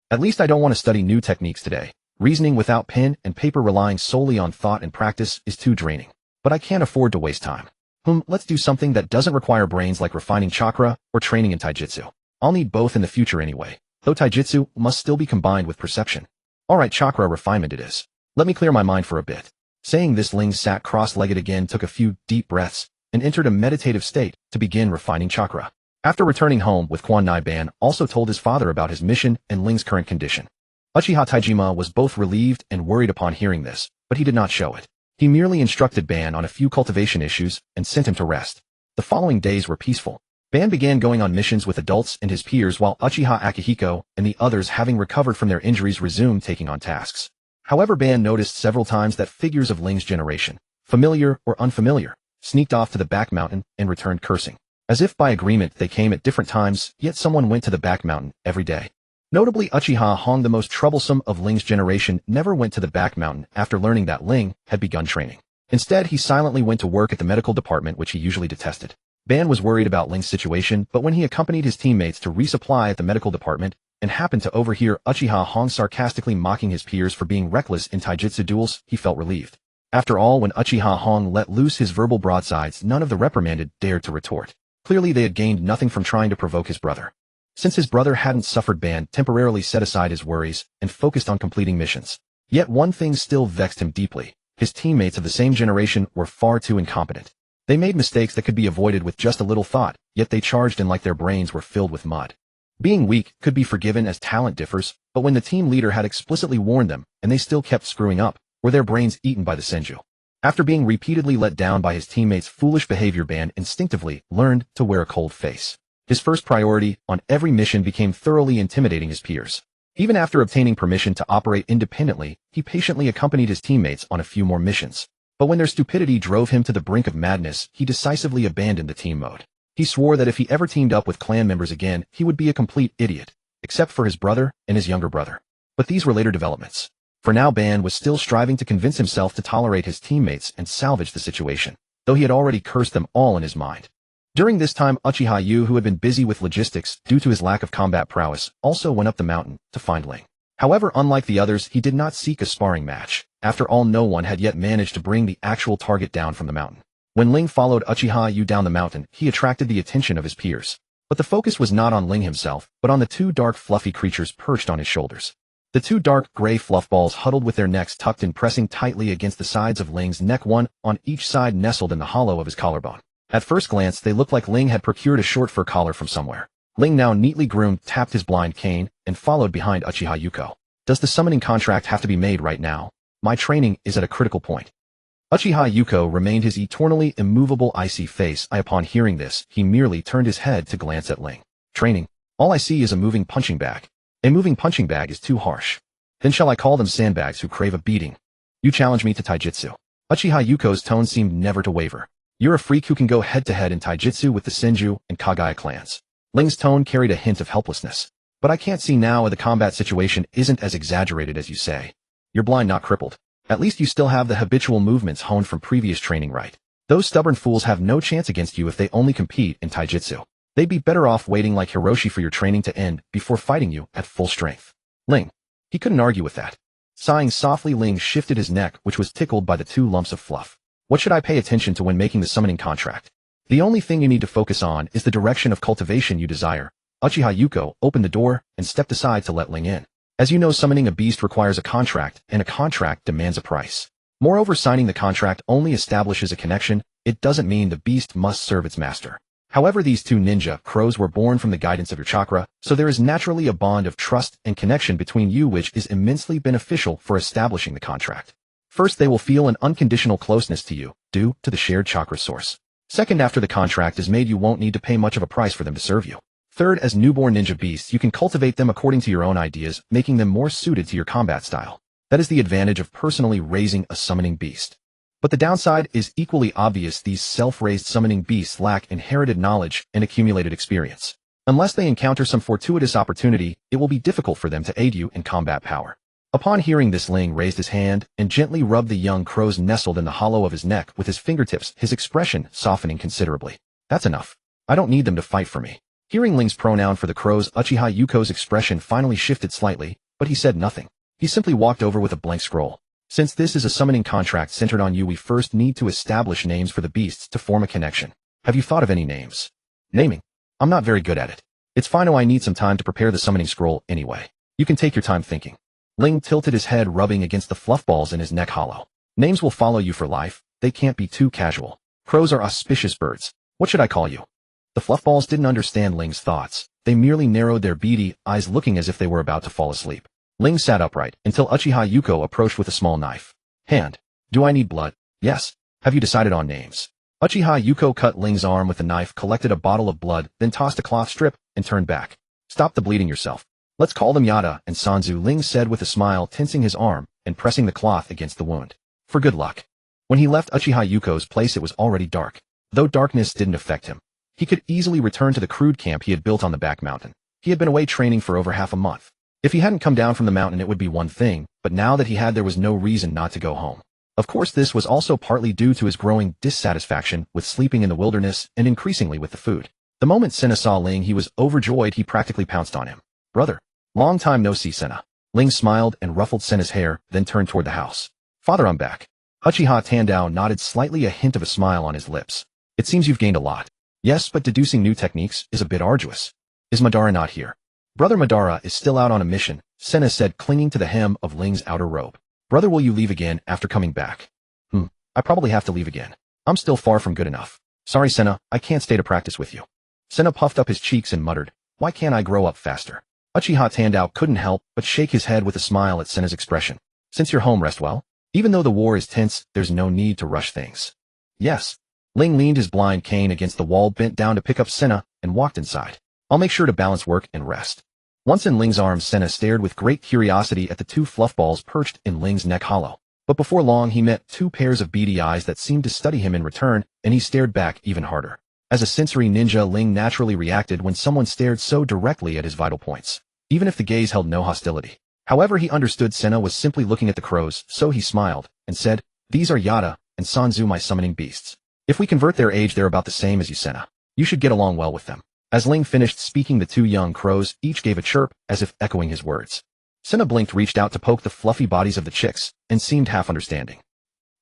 At least I don't want to study new techniques today. Reasoning without pen and paper, relying solely on thought and practice, is too draining. But I can't afford to waste time. Let's do something that doesn't require brains, like refining chakra or training in taijutsu. I'll need both in the future anyway, though taijutsu must still be combined with perception. Alright, chakra refinement it is. Let me clear my mind for a bit. Saying this, Ling sat cross-legged again, took a few deep breaths, and entered a meditative state to begin refining chakra. After returning home with Quan Nai, Ban also told his father about his mission and Ling's current condition. Uchiha Taijima was both relieved and worried upon hearing this, but he did not show it. He merely instructed Ban on a few cultivation issues and sent him to rest. The following days were peaceful. Ban began going on missions with adults and his peers, while Uchiha Akihiko and the others, having recovered from their injuries, resumed taking on tasks. However, Ban noticed several times that figures of Ling's generation, familiar or unfamiliar, sneaked off to the back mountain and returned cursing. As if by agreement, they came at different times, yet someone went to the back mountain every day. Notably, Uchiha Hong, the most troublesome of Ling's generation, never went to the back mountain after learning that Ling had begun training. Instead, he silently went to work at the medical department, which he usually detested. Ban was worried about Ling's situation, but when he accompanied his teammates to resupply at the medical department and happened to overhear Uchiha Hong sarcastically mocking his peers for being reckless in taijutsu duels, he felt relieved. After all, when Uchiha Hong let loose his verbal broadsides, none of the reprimanded dared to retort. Clearly, they had gained nothing from trying to provoke his brother. Since his brother hadn't suffered, Ban temporarily set aside his worries and focused on completing missions. Yet one thing still vexed him deeply. His teammates of the same generation were far too incompetent. They made mistakes that could be avoided with just a little thought, yet they charged in like their brains were filled with mud. Being weak could be forgiven as talent differs, but when the team leader had explicitly warned them and they still kept screwing up, were their brains eaten by the senju. After being repeatedly let down by his teammates' foolish behavior, Ban instinctively learned to wear a cold face. His first priority on every mission became thoroughly intimidating his peers. Even after obtaining permission to operate independently, he patiently accompanied his teammates on a few more missions. But when their stupidity drove him to the brink of madness, he decisively abandoned the team mode. He swore that if he ever teamed up with clan members again, he would be a complete idiot, except for his brother and his younger brother. But these were later developments. For now, Ban was still striving to convince himself to tolerate his teammates and salvage the situation, though he had already cursed them all in his mind. During this time, Uchiha Yu, who had been busy with logistics due to his lack of combat prowess, also went up the mountain to find Ling. However, unlike the others, he did not seek a sparring match. After all, no one had yet managed to bring the actual target down from the mountain. When Ling followed Uchiha Yu down the mountain, he attracted the attention of his peers. But the focus was not on Ling himself, but on the two dark fluffy creatures perched on his shoulders. The two dark gray fluff balls huddled with their necks tucked in, pressing tightly against the sides of Ling's neck, one on each side nestled in the hollow of his collarbone. At first glance, they looked like Ling had procured a short fur collar from somewhere. Ling, now neatly groomed, tapped his blind cane and followed behind Uchiha Yuko. Does the summoning contract have to be made right now? My training is at a critical point. Uchiha Yuko remained his eternally immovable icy face. Upon hearing this, he merely turned his head to glance at Ling. Training? All I see is a moving punching bag. A moving punching bag is too harsh. Then shall I call them sandbags who crave a beating? You challenge me to taijutsu. Uchiha Yuko's tone seemed never to waver. You're a freak who can go head-to-head in taijutsu with the Senju and Kagaya clans. Ling's tone carried a hint of helplessness. But I can't see now the combat situation isn't as exaggerated as you say. You're blind, not crippled. At least you still have the habitual movements honed from previous training, right? Those stubborn fools have no chance against you if they only compete in taijutsu. They'd be better off waiting like Hiroshi for your training to end before fighting you at full strength. Ling. He couldn't argue with that. Sighing softly, Ling shifted his neck, which was tickled by the two lumps of fluff. What should I pay attention to when making the summoning contract? The only thing you need to focus on is the direction of cultivation you desire. Uchiha Yuko opened the door and stepped aside to let Ling in. As you know, summoning a beast requires a contract, and a contract demands a price. Moreover, signing the contract only establishes a connection. It doesn't mean the beast must serve its master. However, these two ninja crows were born from the guidance of your chakra, so there is naturally a bond of trust and connection between you which is immensely beneficial for establishing the contract. First, they will feel an unconditional closeness to you, due to the shared chakra source. Second, after the contract is made, you won't need to pay much of a price for them to serve you. Third, as newborn ninja beasts, you can cultivate them according to your own ideas, making them more suited to your combat style. That is the advantage of personally raising a summoning beast. But the downside is equally obvious. These self-raised summoning beasts lack inherited knowledge and accumulated experience. Unless they encounter some fortuitous opportunity, it will be difficult for them to aid you in combat power. Upon hearing this, Ling raised his hand and gently rubbed the young crows nestled in the hollow of his neck with his fingertips, his expression softening considerably. That's enough. I don't need them to fight for me. Hearing Ling's pronoun for the crows, Uchiha Yuko's expression finally shifted slightly, but he said nothing. He simply walked over with a blank scroll. Since this is a summoning contract centered on you, we first need to establish names for the beasts to form a connection. Have you thought of any names? Naming? I'm not very good at it. It's fine. I need some time to prepare the summoning scroll anyway. You can take your time thinking. Ling tilted his head, rubbing against the fluff balls in his neck hollow. Names will follow you for life. They can't be too casual. Crows are auspicious birds. What should I call you? The fluffballs didn't understand Ling's thoughts. They merely narrowed their beady eyes, looking as if they were about to fall asleep. Ling sat upright until Uchiha Yuko approached with a small knife. Hand. Do I need blood? Yes. Have you decided on names? Uchiha Yuko cut Ling's arm with a knife, collected a bottle of blood, then tossed a cloth strip, and turned back. Stop the bleeding yourself. Let's call them Yada and Sanzu, Ling said with a smile, tensing his arm and pressing the cloth against the wound. For good luck. When he left Uchiha Yuko's place, it was already dark. Though darkness didn't affect him, he could easily return to the crude camp he had built on the back mountain. He had been away training for over half a month. If he hadn't come down from the mountain, it would be one thing, but now that he had, there was no reason not to go home. Of course, this was also partly due to his growing dissatisfaction with sleeping in the wilderness and increasingly with the food. The moment Senna saw Ling, he was overjoyed. He practically pounced on him. Brother. Long time no see, Senna. Ling smiled and ruffled Senna's hair, then turned toward the house. Father, I'm back. Uchiha Tandao nodded, slightly a hint of a smile on his lips. It seems you've gained a lot. Yes, but deducing new techniques is a bit arduous. Is Madara not here? Brother, Madara is still out on a mission, Senna said, clinging to the hem of Ling's outer robe. Brother, will you leave again after coming back? I probably have to leave again. I'm still far from good enough. Sorry, Senna, I can't stay to practice with you. Senna puffed up his cheeks and muttered, why can't I grow up faster? Uchiha Tandao couldn't help but shake his head with a smile at Senna's expression. Since you're home, rest well. Even though the war is tense, there's no need to rush things. Yes. Ling leaned his blind cane against the wall, bent down to pick up Senna, and walked inside. I'll make sure to balance work and rest. Once in Ling's arms, Senna stared with great curiosity at the two fluff balls perched in Ling's neck hollow. But before long, he met two pairs of beady eyes that seemed to study him in return, and he stared back even harder. As a sensory ninja, Ling naturally reacted when someone stared so directly at his vital points, even if the gaze held no hostility. However, he understood Senna was simply looking at the crows, so he smiled and said, these are Yada and Sanzu, my summoning beasts. If we convert their age, they're about the same as you, Senna. You should get along well with them. As Ling finished speaking, the two young crows each gave a chirp, as if echoing his words. Senna blinked, reached out to poke the fluffy bodies of the chicks, and seemed half understanding.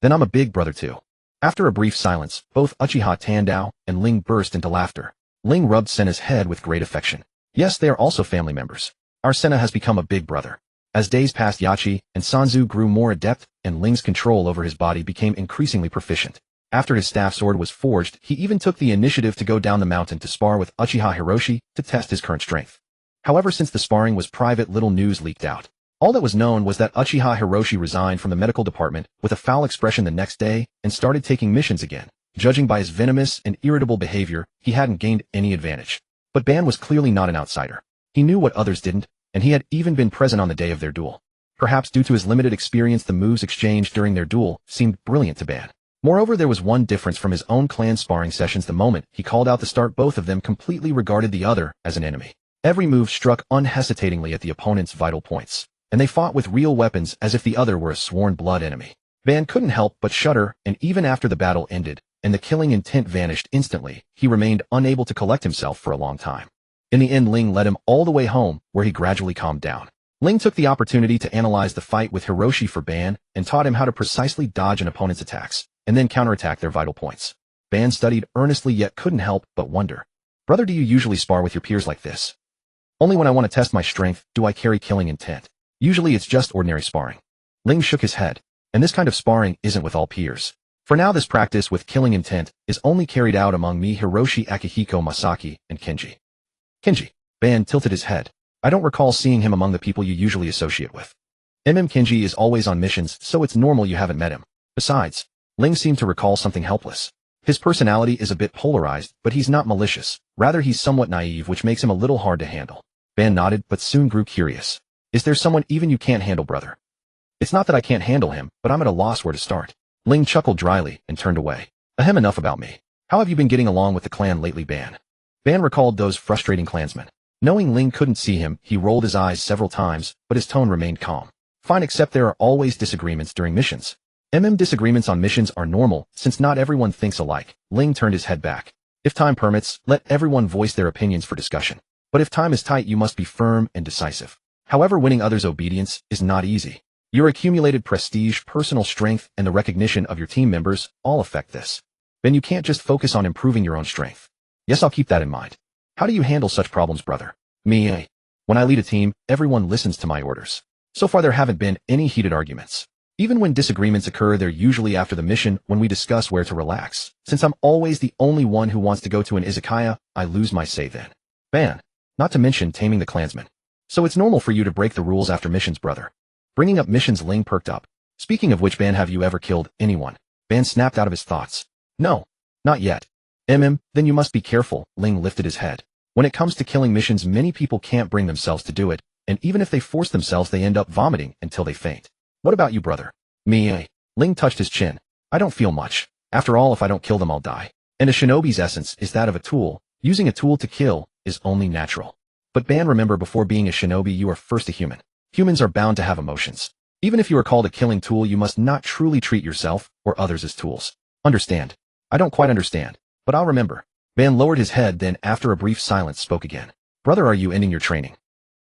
Then I'm a big brother too. After a brief silence, both Uchiha Tandao and Ling burst into laughter. Ling rubbed Senna's head with great affection. Yes, they are also family members. Our Senna has become a big brother. As days passed, Yachi and Sanzu grew more adept, and Ling's control over his body became increasingly proficient. After his staff sword was forged, he even took the initiative to go down the mountain to spar with Uchiha Hiroshi to test his current strength. However, since the sparring was private, little news leaked out. All that was known was that Uchiha Hiroshi resigned from the medical department with a foul expression the next day and started taking missions again. Judging by his venomous and irritable behavior, he hadn't gained any advantage. But Ban was clearly not an outsider. He knew what others didn't, and he had even been present on the day of their duel. Perhaps due to his limited experience, the moves exchanged during their duel seemed brilliant to Ban. Moreover, there was one difference from his own clan sparring sessions. The moment he called out the start, both of them completely regarded the other as an enemy. Every move struck unhesitatingly at the opponent's vital points, and they fought with real weapons as if the other were a sworn blood enemy. Ban couldn't help but shudder, and even after the battle ended and the killing intent vanished instantly, he remained unable to collect himself for a long time. In the end, Ling led him all the way home, where he gradually calmed down. Ling took the opportunity to analyze the fight with Hiroshi for Ban and taught him how to precisely dodge an opponent's attacks and then counterattack their vital points. Ban studied earnestly, yet couldn't help but wonder. Brother, do you usually spar with your peers like this? Only when I want to test my strength do I carry killing intent. Usually it's just ordinary sparring. Ling shook his head. And this kind of sparring isn't with all peers. For now, this practice with killing intent is only carried out among me, Hiroshi, Akihiko, Masaki, and Kenji. Kenji. Ban tilted his head. I don't recall seeing him among the people you usually associate with. Kenji is always on missions, so it's normal you haven't met him. Besides, Ling seemed to recall something helpless. His personality is a bit polarized, but he's not malicious. Rather, he's somewhat naive, which makes him a little hard to handle. Ban nodded, but soon grew curious. Is there someone even you can't handle, brother? It's not that I can't handle him, but I'm at a loss where to start. Ling chuckled dryly and turned away. Ahem, enough about me. How have you been getting along with the clan lately, Ban? Ban recalled those frustrating clansmen. Knowing Ling couldn't see him, he rolled his eyes several times, but his tone remained calm. Fine, except there are always disagreements during missions. Disagreements on missions are normal, since not everyone thinks alike. Ling turned his head back. If time permits, let everyone voice their opinions for discussion. But if time is tight, you must be firm and decisive. However, winning others' obedience is not easy. Your accumulated prestige, personal strength, and the recognition of your team members all affect this. Then you can't just focus on improving your own strength. Yes, I'll keep that in mind. How do you handle such problems, brother? Me. When I lead a team, everyone listens to my orders. So far there haven't been any heated arguments. Even when disagreements occur, they're usually after the mission when we discuss where to relax. Since I'm always the only one who wants to go to an izakaya, I lose my say then. Ban. Not to mention taming the clansmen. So it's normal for you to break the rules after missions, brother. Bringing up missions, Ling perked up. Speaking of which, Ban, have you ever killed anyone? Ban snapped out of his thoughts. No. Not yet. Then you must be careful. Ling lifted his head. When it comes to killing missions, many people can't bring themselves to do it, and even if they force themselves, they end up vomiting until they faint. What about you, brother? Me. Ling touched his chin. I don't feel much. After all, if I don't kill them, I'll die. And a shinobi's essence is that of a tool. Using a tool to kill is only natural. But Ban, remember, before being a shinobi, you are first a human. Humans are bound to have emotions. Even if you are called a killing tool, you must not truly treat yourself or others as tools. Understand? I don't quite understand, but I'll remember. Ban lowered his head, then after a brief silence spoke again. Brother, are you ending your training?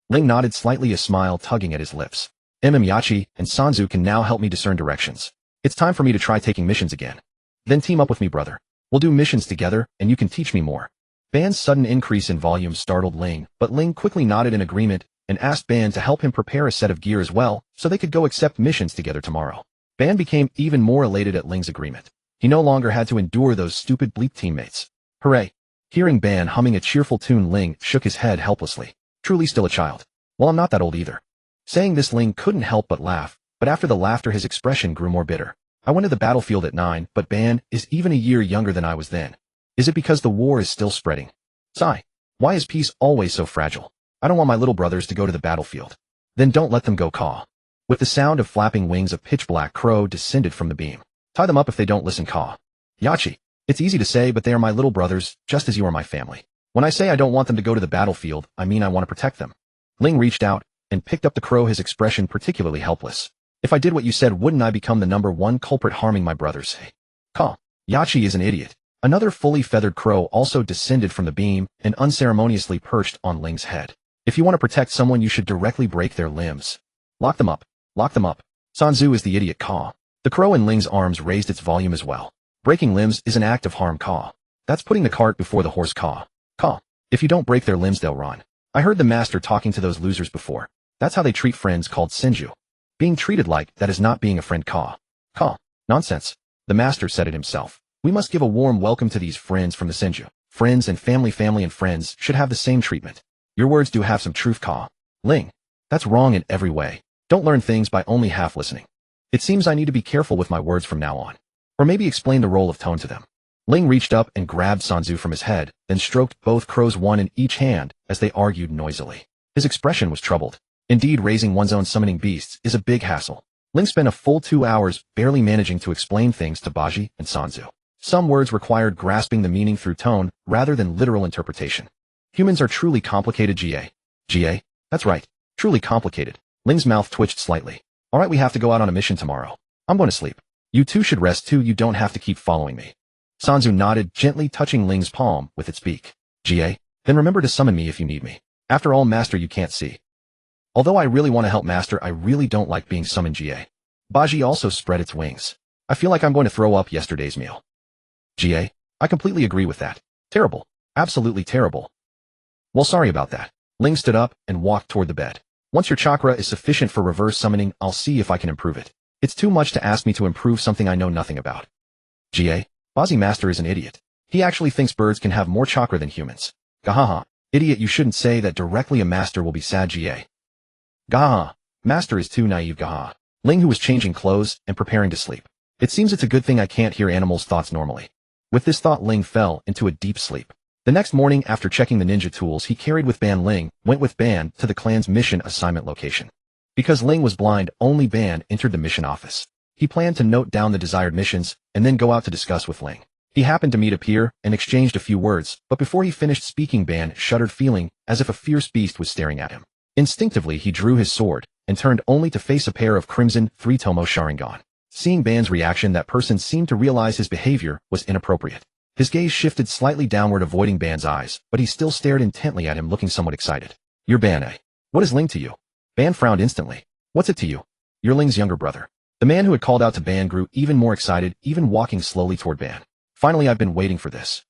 Ling nodded slightly, a smile tugging at his lips. Yachi and Sanzu can now help me discern directions. It's time for me to try taking missions again. Then team up with me, brother. We'll do missions together, and you can teach me more. Ban's sudden increase in volume startled Ling, but Ling quickly nodded in agreement and asked Ban to help him prepare a set of gear as well, so they could go accept missions together tomorrow. Ban became even more elated at Ling's agreement. He no longer had to endure those stupid bleak teammates. Hooray! Hearing Ban humming a cheerful tune, Ling shook his head helplessly. Truly still a child. Well, I'm not that old either. Saying this, Ling couldn't help but laugh, but after the laughter his expression grew more bitter. I went to the battlefield at 9, but Ban is even a year younger than I was then. Is it because the war is still spreading? Sigh. Why is peace always so fragile? I don't want my little brothers to go to the battlefield. Then don't let them go, caw. With the sound of flapping wings, a pitch-black crow descended from the beam. Tie them up if they don't listen, caw. Yachi. It's easy to say, but they are my little brothers, just as you are my family. When I say I don't want them to go to the battlefield, I mean I want to protect them. Ling reached out and picked up the crow, his expression particularly helpless. If I did what you said, wouldn't I become the #1 culprit harming my brothers? Caw. Yachi is an idiot. Another fully feathered crow also descended from the beam and unceremoniously perched on Ling's head. If you want to protect someone, you should directly break their limbs. Lock them up. Lock them up. Sanzu is the idiot, caw. The crow in Ling's arms raised its volume as well. Breaking limbs is an act of harm, caw. That's putting the cart before the horse, caw. Caw. If you don't break their limbs, they'll run. I heard the master talking to those losers before. That's how they treat friends, called senju. Being treated like that is not being a friend, caw. Caw. Nonsense. The master said it himself. We must give a warm welcome to these friends from the senju. Friends and family and friends should have the same treatment. Your words do have some truth, caw. Ling. That's wrong in every way. Don't learn things by only half listening. It seems I need to be careful with my words from now on. Or maybe explain the role of tone to them. Ling reached up and grabbed Sanzu from his head, then stroked both crows, one in each hand, as they argued noisily. His expression was troubled. Indeed, raising one's own summoning beasts is a big hassle. Ling spent a full 2 hours barely managing to explain things to Baji and Sanzu. Some words required grasping the meaning through tone rather than literal interpretation. Humans are truly complicated, GA. That's right. Truly complicated. Ling's mouth twitched slightly. Alright, we have to go out on a mission tomorrow. I'm going to sleep. You two should rest too, you don't have to keep following me. Sanzu nodded, gently touching Ling's palm with its beak. Then remember to summon me if you need me. After all, master, you can't see. Although I really want to help, master, I really don't like being summoned, Baji also spread its wings. I feel like I'm going to throw up yesterday's meal. I completely agree with that. Terrible. Absolutely terrible. Well, sorry about that. Ling stood up and walked toward the bed. Once your chakra is sufficient for reverse summoning, I'll see if I can improve it. It's too much to ask me to improve something I know nothing about. Bazi master is an idiot. He actually thinks birds can have more chakra than humans. Gahaha. Idiot, you shouldn't say that directly, a master will be sad, Gaha. Master is too naive, gaha. Ling, who was changing clothes and preparing to sleep. It seems it's a good thing I can't hear animals' thoughts normally. With this thought, Ling fell into a deep sleep. The next morning, after checking the ninja tools he carried with Ban, Ling went with Ban to the clan's mission assignment location. Because Ling was blind, only Ban entered the mission office. He planned to note down the desired missions and then go out to discuss with Ling. He happened to meet up here and exchanged a few words, but before he finished speaking, Ban shuddered, feeling as if a fierce beast was staring at him. Instinctively, he drew his sword and turned only to face a pair of crimson three-tomo Sharingan. Seeing Ban's reaction, that person seemed to realize his behavior was inappropriate. His gaze shifted slightly downward, avoiding Ban's eyes, but he still stared intently at him, looking somewhat excited. You're Ban, eh? What is Ling to you? Ban frowned instantly. What's it to you? You're Ling's younger brother. The man who had called out to Ban grew even more excited, even walking slowly toward Ban. Finally, I've been waiting for this.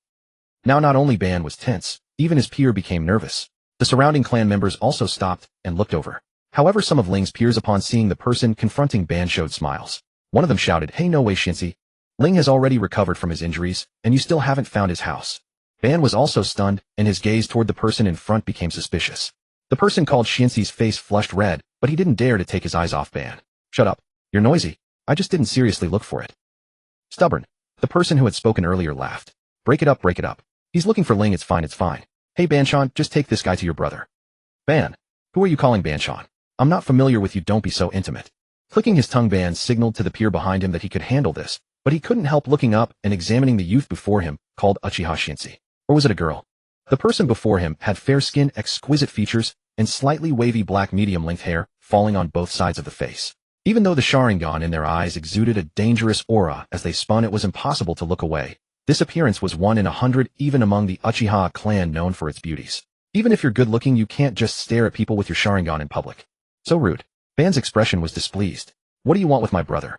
Now not only Ban was tense, even his peer became nervous. The surrounding clan members also stopped and looked over. However, some of Ling's peers, upon seeing the person confronting Ban, showed smiles. One of them shouted, "Hey, no way, Shinsi. Ling has already recovered from his injuries, and you still haven't found his house." Ban was also stunned, and his gaze toward the person in front became suspicious. The person called Shinsi's face flushed red, but he didn't dare to take his eyes off Ban. Shut up. You're noisy. I just didn't seriously look for it. Stubborn. The person who had spoken earlier laughed. Break it up, break it up. He's looking for Ling, it's fine, it's fine. Hey Banshan, just take this guy to your brother. Ban. Who are you calling Banshan? I'm not familiar with you, don't be so intimate. Clicking his tongue, Ban signaled to the peer behind him that he could handle this, but he couldn't help looking up and examining the youth before him, called Uchiha Shinsi. Or was it a girl? The person before him had fair skin, exquisite features, and slightly wavy black medium-length hair falling on both sides of the face. Even though the Sharingan in their eyes exuded a dangerous aura as they spun, it was impossible to look away. This appearance was 1 in 100 even among the Uchiha clan, known for its beauties. Even if you're good-looking, you can't just stare at people with your Sharingan in public. So rude. Ban's expression was displeased. What do you want with my brother?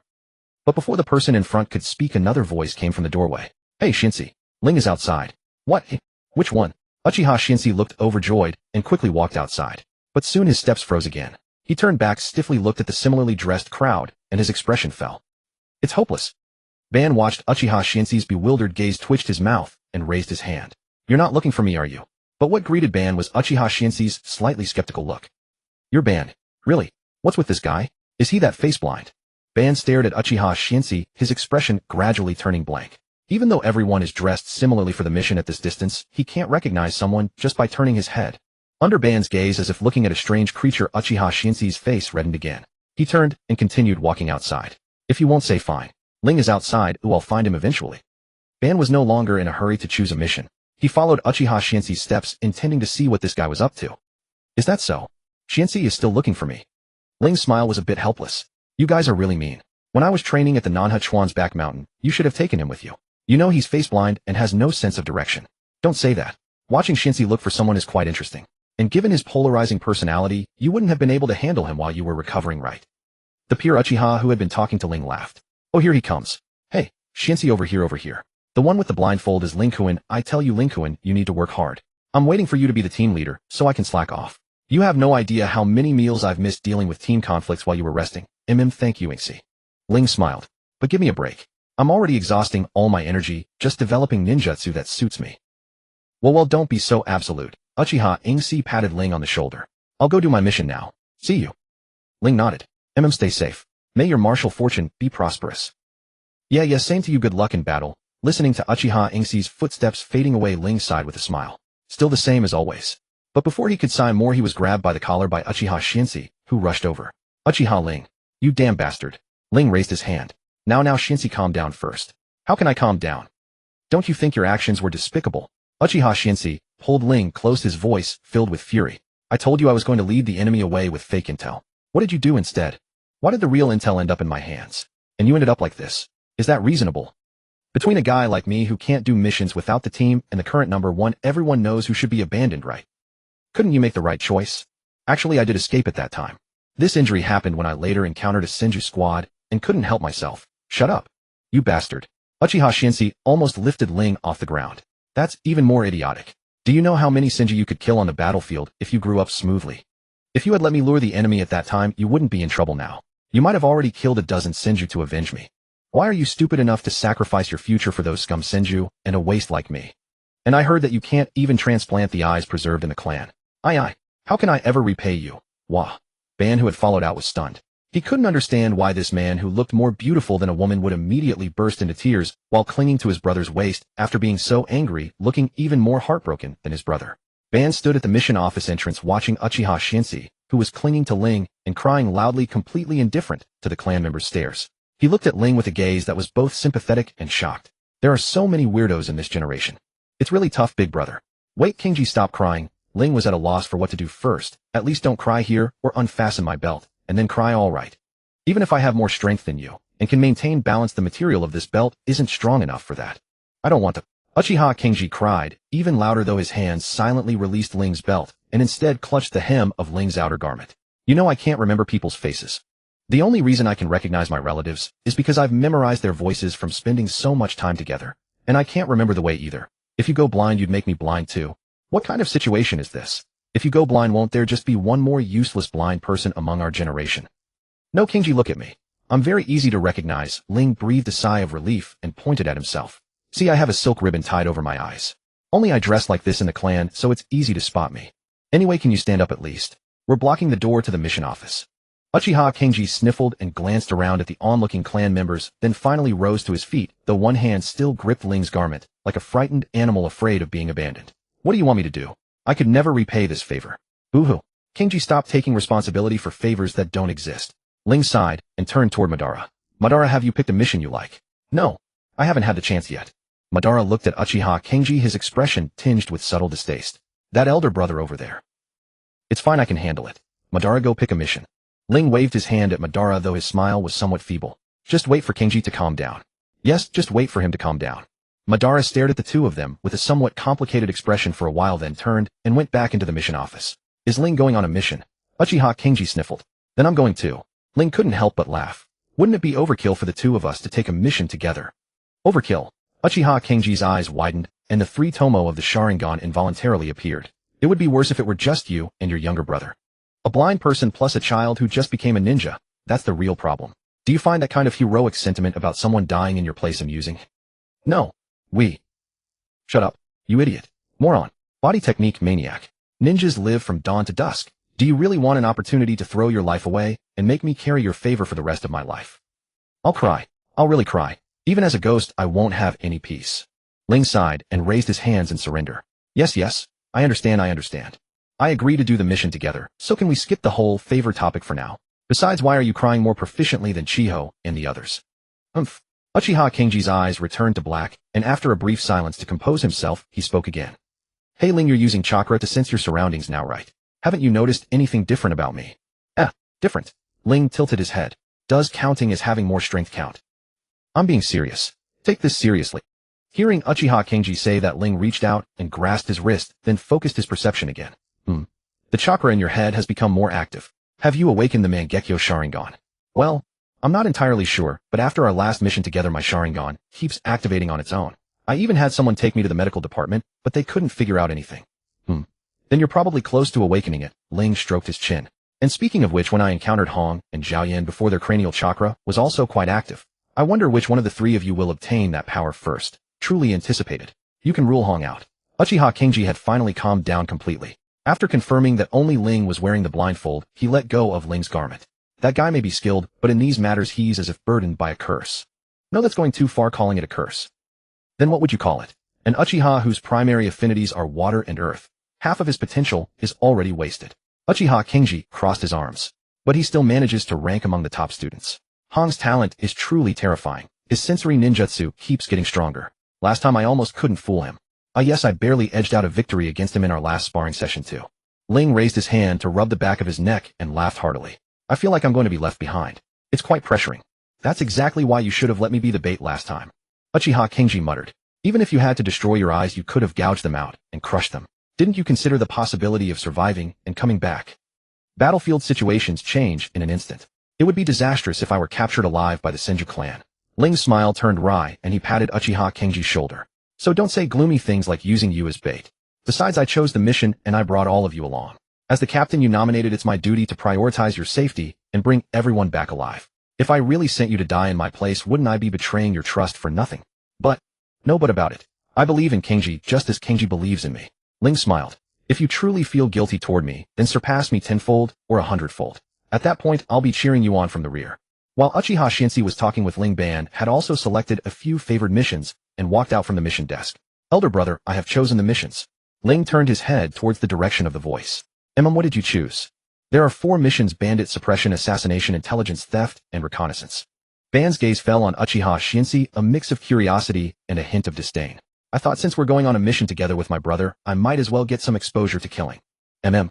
But before the person in front could speak, another voice came from the doorway. Hey Shinsi, Ling is outside. What? Which one? Uchiha Shinsi looked overjoyed and quickly walked outside. But soon his steps froze again. He turned back, stiffly looked at the similarly dressed crowd, and his expression fell. It's hopeless. Ban watched Uchiha Shinsi's bewildered gaze, twitched his mouth, and raised his hand. You're not looking for me, are you? But what greeted Ban was Uchiha Shinsi's slightly skeptical look. You're Ban. Really? What's with this guy? Is he that face blind? Ban stared at Uchiha Shinsi, his expression gradually turning blank. Even though everyone is dressed similarly for the mission at this distance, he can't recognize someone just by turning his head. Under Ban's gaze, as if looking at a strange creature, Uchiha Shinsi's face reddened again. He turned and continued walking outside. If you won't say fine. Ling is outside, I'll find him eventually. Ban was no longer in a hurry to choose a mission. He followed Uchiha Shinsi's steps, intending to see what this guy was up to. Is that so? Shinsi is still looking for me. Ling's smile was a bit helpless. You guys are really mean. When I was training at the Nanha Chuan's back mountain, you should have taken him with you. You know he's face blind and has no sense of direction. Don't say that. Watching Shinsi look for someone is quite interesting. And given his polarizing personality, you wouldn't have been able to handle him while you were recovering, right? The peer Uchiha who had been talking to Ling laughed. Oh, here he comes. Hey, Shinsi, over here, over here. The one with the blindfold is Ling Kuan. I tell you, Ling Kuan, you need to work hard. I'm waiting for you to be the team leader, so I can slack off. You have no idea how many meals I've missed dealing with team conflicts while you were resting. Thank you, Ingsi. Ling smiled. But give me a break. I'm already exhausting all my energy, just developing ninjutsu that suits me. Well, don't be so absolute. Uchiha Ingsi patted Ling on the shoulder. I'll go do my mission now. See you. Ling nodded. Stay safe. May your martial fortune be prosperous. Yeah, same to you, good luck in battle. Listening to Uchiha Ingsi's footsteps fading away, Ling sighed with a smile. Still the same as always. But before he could sigh more, he was grabbed by the collar by Uchiha Shinsi, who rushed over. Uchiha Ling. You damn bastard. Ling raised his hand. Now Shinsi, calm down first. How can I calm down? Don't you think your actions were despicable? Uchiha Shinsi pulled Ling close, his voice filled with fury. I told you I was going to lead the enemy away with fake intel. What did you do instead? Why did the real intel end up in my hands? And you ended up like this. Is that reasonable? Between a guy like me who can't do missions without the team and the current number one, everyone knows who should be abandoned, right? Couldn't you make the right choice? Actually, I did escape at that time. This injury happened when I later encountered a Senju squad and couldn't help myself. Shut up. You bastard. Uchiha Shinsi almost lifted Ling off the ground. That's even more idiotic. Do you know how many Senju you could kill on the battlefield if you grew up smoothly? If you had let me lure the enemy at that time, you wouldn't be in trouble now. You might have already killed a dozen Senju to avenge me. Why are you stupid enough to sacrifice your future for those scum Senju and a waste like me? And I heard that you can't even transplant the eyes preserved in the clan. Aye. How can I ever repay you? Wah. Ban, who had followed out, was stunned. He couldn't understand why this man who looked more beautiful than a woman would immediately burst into tears while clinging to his brother's waist after being so angry, looking even more heartbroken than his brother. Ban stood at the mission office entrance watching Uchiha Shinsi, who was clinging to Ling and crying loudly, completely indifferent to the clan members' stares. He looked at Ling with a gaze that was both sympathetic and shocked. There are so many weirdos in this generation. It's really tough, big brother. Wait, Kingji, stop crying. Ling was at a loss for what to do first. At least don't cry here or unfasten my belt. and then cry all right. Even if I have more strength than you, and can maintain balance, the material of this belt isn't strong enough for that. I don't want to. Uchiha Kenji cried, even louder, though his hands silently released Ling's belt, and instead clutched the hem of Ling's outer garment. You know, I can't remember people's faces. The only reason I can recognize my relatives is because I've memorized their voices from spending so much time together, and I can't remember the way either. If you go blind, you'd make me blind too. What kind of situation is this? If you go blind, won't there just be one more useless blind person among our generation? No, Kenji, look at me. I'm very easy to recognize. Ling breathed a sigh of relief and pointed at himself. See, I have a silk ribbon tied over my eyes. Only I dress like this in the clan, so it's easy to spot me. Anyway, can you stand up at least? We're blocking the door to the mission office. Uchiha Kenji sniffled and glanced around at the onlooking clan members, then finally rose to his feet, though one hand still gripped Ling's garment, like a frightened animal afraid of being abandoned. What do you want me to do? I could never repay this favor. Boo-hoo. Kenji stopped taking responsibility for favors that don't exist. Ling sighed and turned toward Madara. Madara, have you picked a mission you like? No. I haven't had the chance yet. Madara looked at Uchiha Kenji, his expression tinged with subtle distaste. That elder brother over there. It's fine, I can handle it. Madara, go pick a mission. Ling waved his hand at Madara, though his smile was somewhat feeble. Just wait for Kenji to calm down. Yes, just wait for him to calm down. Madara stared at the two of them with a somewhat complicated expression for a while, then turned and went back into the mission office. Is Ling going on a mission? Uchiha Kenji sniffled. Then I'm going too. Ling couldn't help but laugh. Wouldn't it be overkill for the two of us to take a mission together? Overkill. Uchiha Kenji's eyes widened, and the three tomo of the Sharingan involuntarily appeared. It would be worse if it were just you and your younger brother. A blind person plus a child who just became a ninja. That's the real problem. Do you find that kind of heroic sentiment about someone dying in your place amusing? No. Shut up, you idiot. Moron. Body technique maniac. Ninjas live from dawn to dusk. Do you really want an opportunity to throw your life away and make me carry your favor for the rest of my life? I'll cry. I'll really cry. Even as a ghost, I won't have any peace. Ling sighed and raised his hands in surrender. Yes, I understand. I agree to do the mission together, so can we skip the whole favor topic for now? Besides, why are you crying more proficiently than Chiho and the others? Uchiha Kenji's eyes returned to black, and after a brief silence to compose himself, he spoke again. Hey Ling, you're using chakra to sense your surroundings now, right? Haven't you noticed anything different about me? Different. Ling tilted his head. Does counting as having more strength count? I'm being serious. Take this seriously. Hearing Uchiha Kenji say that, Ling reached out and grasped his wrist, then focused his perception again. The chakra in your head has become more active. Have you awakened the Mangekyo Sharingan? Well, I'm not entirely sure, but after our last mission together, my Sharingan keeps activating on its own. I even had someone take me to the medical department, but they couldn't figure out anything. Then you're probably close to awakening it. Ling stroked his chin. And speaking of which, when I encountered Hong and Zhaoyan before, their cranial chakra was also quite active. I wonder which one of the three of you will obtain that power first. Truly anticipated. You can rule Hong out. Uchiha Kenji had finally calmed down completely. After confirming that only Ling was wearing the blindfold, he let go of Ling's garment. That guy may be skilled, but in these matters he's as if burdened by a curse. No, that's going too far, calling it a curse. Then what would you call it? An Uchiha whose primary affinities are water and earth. Half of his potential is already wasted. Uchiha Kenji crossed his arms. But he still manages to rank among the top students. Hong's talent is truly terrifying. His sensory ninjutsu keeps getting stronger. Last time I almost couldn't fool him. Yes, I barely edged out a victory against him in our last sparring session too. Ling raised his hand to rub the back of his neck and laughed heartily. I feel like I'm going to be left behind. It's quite pressuring. That's exactly why you should have let me be the bait last time. Uchiha Kenji muttered. Even if you had to destroy your eyes, you could have gouged them out and crushed them. Didn't you consider the possibility of surviving and coming back? Battlefield situations change in an instant. It would be disastrous if I were captured alive by the Senju clan. Ling's smile turned wry and he patted Uchiha Kenji's shoulder. So don't say gloomy things like using you as bait. Besides, I chose the mission and I brought all of you along. As the captain you nominated, it's my duty to prioritize your safety and bring everyone back alive. If I really sent you to die in my place, wouldn't I be betraying your trust for nothing? No but about it. I believe in Kenji just as Kenji believes in me. Ling smiled. If you truly feel guilty toward me, then surpass me tenfold or 100-fold. At that point, I'll be cheering you on from the rear. While Uchiha Shinsi was talking with Ling, Ban had also selected a few favored missions and walked out from the mission desk. Elder brother, I have chosen the missions. Ling turned his head towards the direction of the voice. What did you choose? There are 4 missions: bandit suppression, assassination, intelligence theft, and reconnaissance. Ban's gaze fell on Uchiha Shinsi, a mix of curiosity and a hint of disdain. I thought since we're going on a mission together with my brother, I might as well get some exposure to killing. The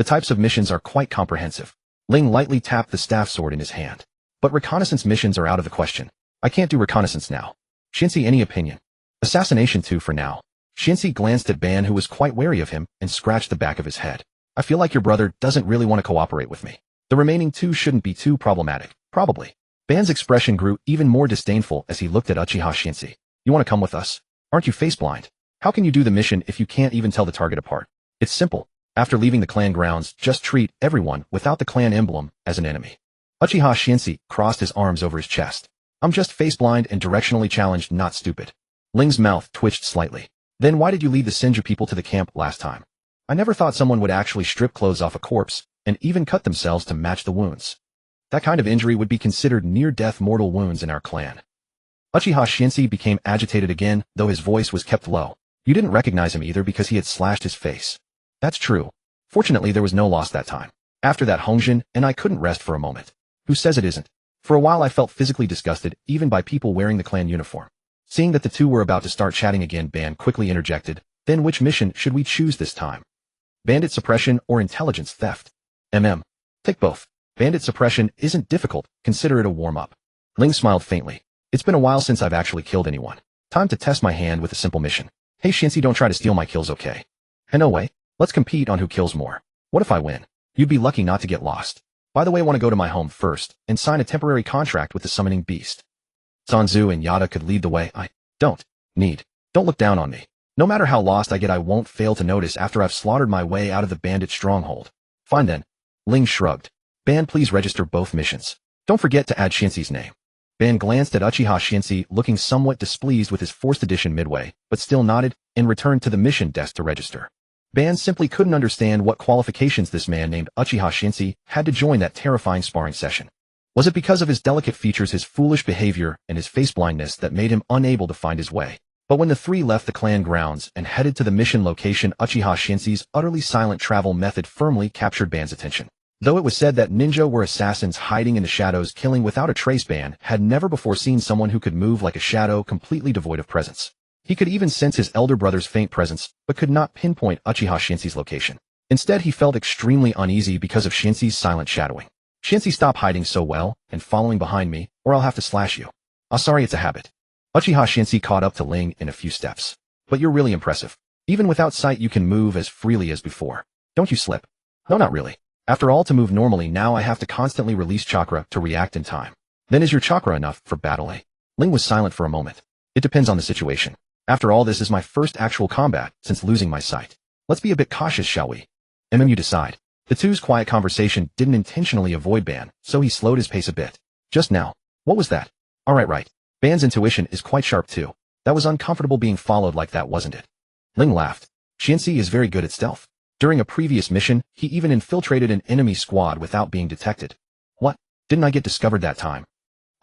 types of missions are quite comprehensive. Ling lightly tapped the staff sword in his hand. But reconnaissance missions are out of the question. I can't do reconnaissance now. Shinsi, any opinion? Assassination too for now. Shinsi glanced at Ban, who was quite wary of him, and scratched the back of his head. I feel like your brother doesn't really want to cooperate with me. The remaining two shouldn't be too problematic, probably. Ban's expression grew even more disdainful as he looked at Uchiha Shinsi. You want to come with us? Aren't you face blind? How can you do the mission if you can't even tell the target apart? It's simple. After leaving the clan grounds, just treat everyone without the clan emblem as an enemy. Uchiha Shinsi crossed his arms over his chest. I'm just face blind and directionally challenged, not stupid. Ling's mouth twitched slightly. Then why did you lead the Senju people to the camp last time? I never thought someone would actually strip clothes off a corpse and even cut themselves to match the wounds. That kind of injury would be considered near-death mortal wounds in our clan. Uchiha Shinsi became agitated again, though his voice was kept low. You didn't recognize him either because he had slashed his face. That's true. Fortunately, there was no loss that time. After that Hongjin, and I couldn't rest for a moment. Who says it isn't? For a while I felt physically disgusted, even by people wearing the clan uniform. Seeing that the two were about to start chatting again, Ban quickly interjected, then which mission should we choose this time? Bandit suppression or intelligence theft? Take both. Bandit suppression isn't difficult, consider it a warm-up. Ling smiled faintly. It's been a while since I've actually killed anyone. Time to test my hand with a simple mission. Hey Shinsi, don't try to steal my kills, okay? And no way. Let's compete on who kills more. What if I win? You'd be lucky not to get lost. By the way, I want to go to my home first and sign a temporary contract with the summoning beast. Sanzu and Yada could lead the way. Don't look down on me. No matter how lost I get, I won't fail to notice after I've slaughtered my way out of the bandit stronghold. Fine then. Ling shrugged. Ban, please register both missions. Don't forget to add Shinsi's name. Ban glanced at Uchiha Shinsi, looking somewhat displeased with his forced addition midway, but still nodded and returned to the mission desk to register. Ban simply couldn't understand what qualifications this man named Uchiha Shinsi had to join that terrifying sparring session. Was it because of his delicate features, his foolish behavior, and his face blindness that made him unable to find his way? But when the three left the clan grounds and headed to the mission location, Uchiha Shinsi's utterly silent travel method firmly captured Ban's attention. Though it was said that ninja were assassins hiding in the shadows, killing without a trace, Ban had never before seen someone who could move like a shadow, completely devoid of presence. He could even sense his elder brother's faint presence, but could not pinpoint Uchiha Shinsi's location. Instead, he felt extremely uneasy because of Shinsi's silent shadowing. Shinsi, stop hiding so well and following behind me, or I'll have to slash you. Sorry, it's a habit. Uchiha Shinsi caught up to Ling in a few steps. But you're really impressive. Even without sight, you can move as freely as before. Don't you slip? No, not really. After all, to move normally now I have to constantly release chakra to react in time. Then is your chakra enough for battle? Ling was silent for a moment. It depends on the situation. After all, this is my first actual combat since losing my sight. Let's be a bit cautious, shall we? You decide. The two's quiet conversation didn't intentionally avoid Ban, so he slowed his pace a bit. Just now. What was that? Right. Ban's intuition is quite sharp too. That was uncomfortable being followed like that, wasn't it? Ling laughed. Shinsi is very good at stealth. During a previous mission, he even infiltrated an enemy squad without being detected. What? Didn't I get discovered that time?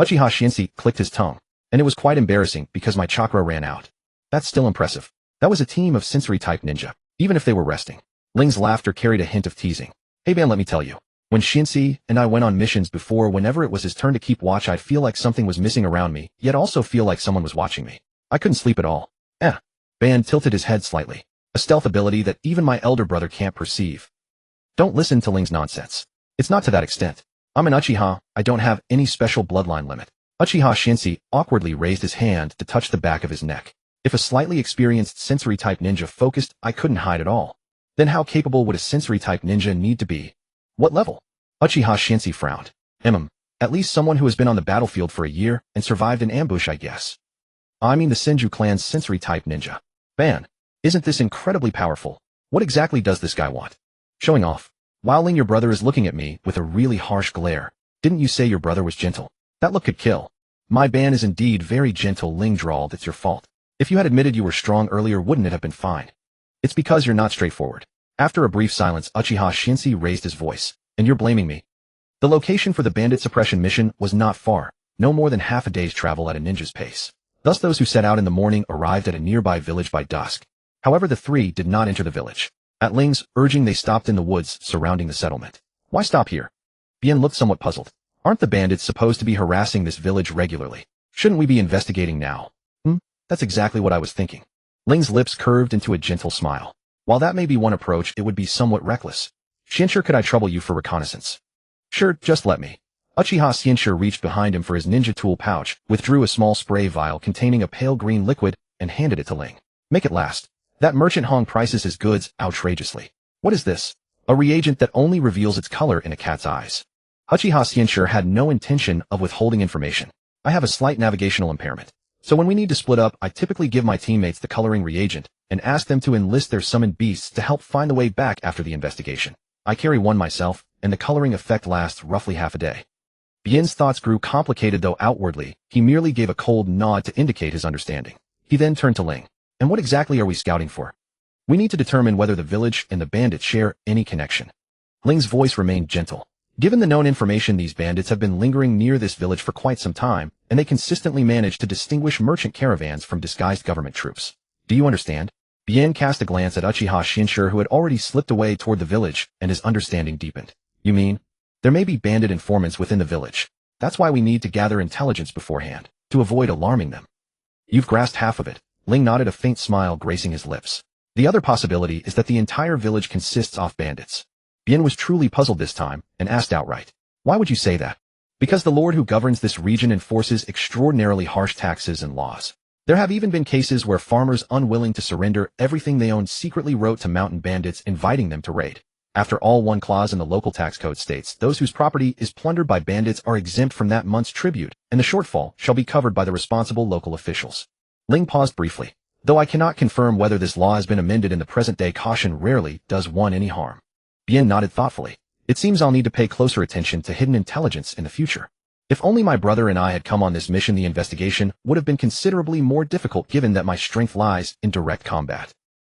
Uchiha Shinsi clicked his tongue. And it was quite embarrassing because my chakra ran out. That's still impressive. That was a team of sensory-type ninja, even if they were resting. Ling's laughter carried a hint of teasing. Hey Ban, let me tell you. When Shinsi and I went on missions before, whenever it was his turn to keep watch, I'd feel like something was missing around me, yet also feel like someone was watching me. I couldn't sleep at all. Ban tilted his head slightly. A stealth ability that even my elder brother can't perceive. Don't listen to Ling's nonsense. It's not to that extent. I'm an Uchiha, I don't have any special bloodline limit. Uchiha Shinsi awkwardly raised his hand to touch the back of his neck. If a slightly experienced sensory-type ninja focused, I couldn't hide at all. Then how capable would a sensory-type ninja need to be? What level? Uchiha Shinsi frowned. At least someone who has been on the battlefield for a year and survived an ambush, I guess. I mean the Senju clan's sensory-type ninja. Ban. Isn't this incredibly powerful? What exactly does this guy want? Showing off. While Ling, your brother is looking at me with a really harsh glare. Didn't you say your brother was gentle? That look could kill. My Ban is indeed very gentle, Ling drawled. It's your fault. If you had admitted you were strong earlier, wouldn't it have been fine? It's because you're not straightforward. After a brief silence, Uchiha Shinsi raised his voice. And you're blaming me? The location for the bandit suppression mission was not far, no more than half a day's travel at a ninja's pace. Thus those who set out in the morning arrived at a nearby village by dusk. However, the three did not enter the village. At Ling's urging, they stopped in the woods surrounding the settlement. Why stop here? Bien looked somewhat puzzled. Aren't the bandits supposed to be harassing this village regularly? Shouldn't we be investigating now? That's exactly what I was thinking. Ling's lips curved into a gentle smile. While that may be one approach, it would be somewhat reckless. Shinshir, could I trouble you for reconnaissance? Sure, just let me. Uchiha Rei reached behind him for his ninja tool pouch, withdrew a small spray vial containing a pale green liquid, and handed it to Ling. Make it last. That merchant Hong prices his goods outrageously. What is this? A reagent that only reveals its color in a cat's eyes. Uchiha Rei had no intention of withholding information. I have a slight navigational impairment. So when we need to split up, I typically give my teammates the coloring reagent and ask them to enlist their summoned beasts to help find the way back after the investigation. I carry one myself, and the coloring effect lasts roughly half a day. Bien's thoughts grew complicated though outwardly, he merely gave a cold nod to indicate his understanding. He then turned to Ling. And what exactly are we scouting for? We need to determine whether the village and the bandits share any connection. Ling's voice remained gentle. Given the known information, these bandits have been lingering near this village for quite some time, and they consistently manage to distinguish merchant caravans from disguised government troops. Do you understand? Bien cast a glance at Uchiha Rei, who had already slipped away toward the village, and his understanding deepened. You mean? There may be bandit informants within the village. That's why we need to gather intelligence beforehand, to avoid alarming them. You've grasped half of it. Ling nodded, a faint smile gracing his lips. The other possibility is that the entire village consists of bandits. Bien was truly puzzled this time, and asked outright. Why would you say that? Because the lord who governs this region enforces extraordinarily harsh taxes and laws. There have even been cases where farmers unwilling to surrender everything they owned secretly wrote to mountain bandits inviting them to raid. After all, one clause in the local tax code states those whose property is plundered by bandits are exempt from that month's tribute, and the shortfall shall be covered by the responsible local officials. Ling paused briefly. Though I cannot confirm whether this law has been amended in the present day, caution rarely does one any harm. Bien nodded thoughtfully. It seems I'll need to pay closer attention to hidden intelligence in the future. If only my brother and I had come on this mission, the investigation would have been considerably more difficult given that my strength lies in direct combat.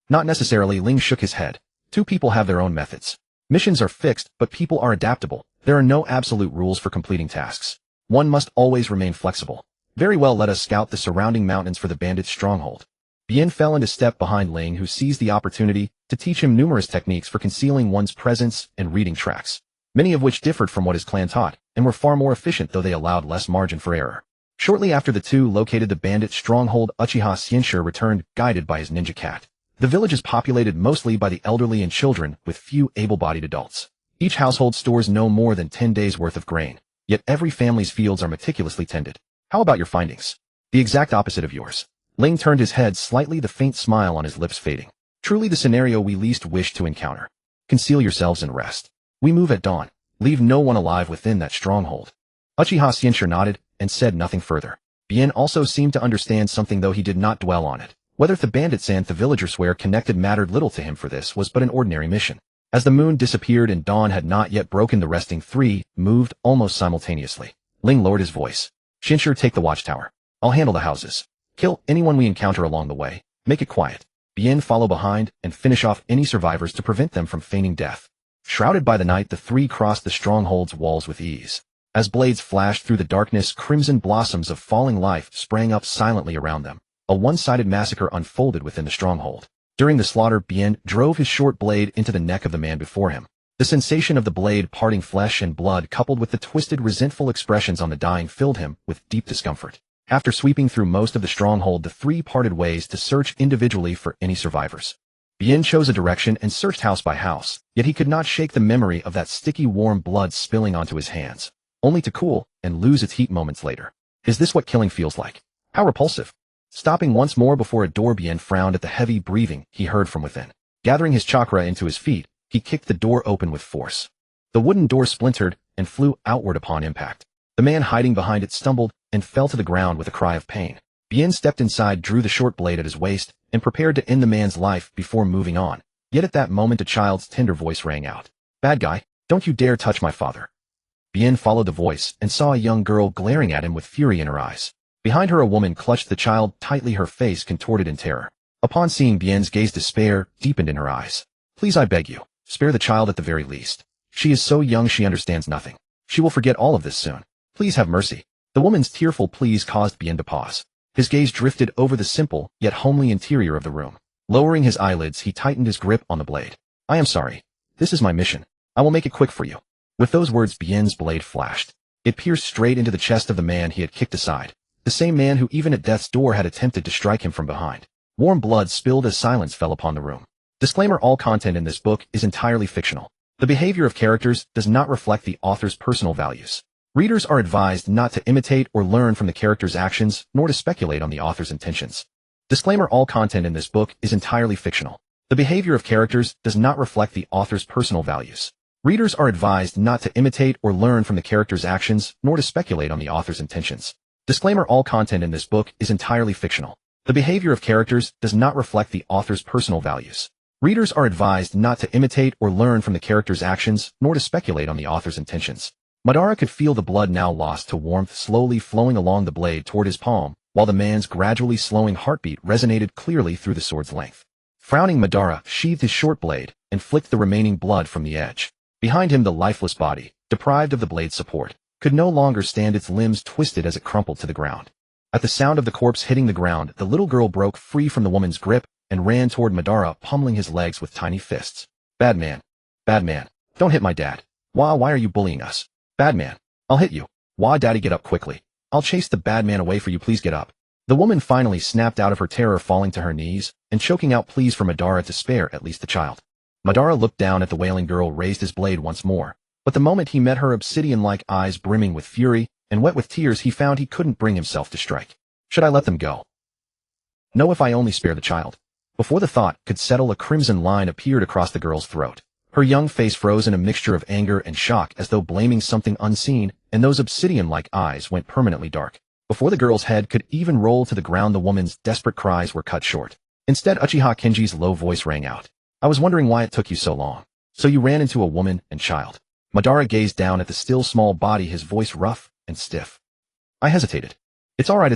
Not necessarily, Ling shook his head. Two people have their own methods. Missions are fixed, but people are adaptable. There are no absolute rules for completing tasks. One must always remain flexible. Very well, let us scout the surrounding mountains for the bandits' stronghold. Bien fell into step behind Ling, who seized the opportunity to teach him numerous techniques for concealing one's presence and reading tracks, many of which differed from what his clan taught, and were far more efficient though they allowed less margin for error. Shortly after the two located the bandit stronghold, Uchiha Rei returned, guided by his ninja cat. The village is populated mostly by the elderly and children, with few able-bodied adults. Each household stores no more than 10 days' worth of grain, yet every family's fields are meticulously tended. How about your findings? The exact opposite of yours. Ling turned his head slightly, the faint smile on his lips fading. Truly the scenario we least wish to encounter. Conceal yourselves and rest. We move at dawn. Leave no one alive within that stronghold. Uchiha Rei nodded and said nothing further. Bien also seemed to understand something, though he did not dwell on it. Whether the bandits and the villagers were connected mattered little to him, for this was but an ordinary mission. As the moon disappeared and dawn had not yet broken, the resting three moved almost simultaneously. Ling lowered his voice. Shinsher, take the watchtower. I'll handle the houses. Kill anyone we encounter along the way. Make it quiet. Bien, follow behind and finish off any survivors to prevent them from feigning death. Shrouded by the night, the three crossed the stronghold's walls with ease. As blades flashed through the darkness, crimson blossoms of falling life sprang up silently around them. A one-sided massacre unfolded within the stronghold. During the slaughter, Bien drove his short blade into the neck of the man before him. The sensation of the blade parting flesh and blood, coupled with the twisted, resentful expressions on the dying, filled him with deep discomfort. After sweeping through most of the stronghold, the three parted ways to search individually for any survivors. Bien chose a direction and searched house by house, yet he could not shake the memory of that sticky, warm blood spilling onto his hands, only to cool and lose its heat moments later. Is this what killing feels like? How repulsive. Stopping once more before a door, Bien frowned at the heavy breathing he heard from within. Gathering his chakra into his feet, he kicked the door open with force. The wooden door splintered and flew outward upon impact. The man hiding behind it stumbled and fell to the ground with a cry of pain. Bien stepped inside, drew the short blade at his waist, and prepared to end the man's life before moving on. Yet at that moment a child's tender voice rang out. Bad guy, don't you dare touch my father. Bien followed the voice and saw a young girl glaring at him with fury in her eyes. Behind her a woman clutched the child tightly, her face contorted in terror. Upon seeing Bien's gaze, despair deepened in her eyes. Please, I beg you, spare the child at the very least. She is so young, she understands nothing. She will forget all of this soon. Please have mercy. The woman's tearful pleas caused Bien to pause. His gaze drifted over the simple yet homely interior of the room. Lowering his eyelids, he tightened his grip on the blade. I am sorry. This is my mission. I will make it quick for you. With those words, Bien's blade flashed. It pierced straight into the chest of the man he had kicked aside. The same man who even at death's door had attempted to strike him from behind. Warm blood spilled as silence fell upon the room. Disclaimer: all content in this book is entirely fictional. The behavior of characters does not reflect the author's personal values. Readers are advised not to imitate or learn from the character's actions, nor to speculate on the author's intentions. Disclaimer: all content in this book is entirely fictional. The behavior of characters does not reflect the author's personal values. Readers are advised not to imitate or learn from the character's actions, nor to speculate on the author's intentions. Disclaimer: all content in this book is entirely fictional. The behavior of characters does not reflect the author's personal values. Readers are advised not to imitate or learn from the character's actions, nor to speculate on the author's intentions. Madara could feel the blood now lost to warmth slowly flowing along the blade toward his palm, while the man's gradually slowing heartbeat resonated clearly through the sword's length. Frowning, Madara sheathed his short blade and flicked the remaining blood from the edge. Behind him, the lifeless body, deprived of the blade's support, could no longer stand, its limbs twisted as it crumpled to the ground. At the sound of the corpse hitting the ground, the little girl broke free from the woman's grip and ran toward Madara, pummeling his legs with tiny fists. Bad man. Bad man. Don't hit my dad. Why are you bullying us? Bad man. I'll hit you. Why, daddy, get up quickly. I'll chase the bad man away for you, please get up. The woman finally snapped out of her terror, falling to her knees and choking out pleas for Madara to spare at least the child. Madara looked down at the wailing girl, raised his blade once more, but the moment he met her obsidian-like eyes brimming with fury and wet with tears, he found he couldn't bring himself to strike. Should I let them go? No, if I only spare the child. Before the thought could settle, a crimson line appeared across the girl's throat. Her young face froze in a mixture of anger and shock, as though blaming something unseen, and those obsidian-like eyes went permanently dark. Before the girl's head could even roll to the ground, the woman's desperate cries were cut short. Instead, Uchiha Kenji's low voice rang out. I was wondering why it took you so long. So you ran into a woman and child. Madara gazed down at the still small body, his voice rough and stiff. I hesitated. It's all right,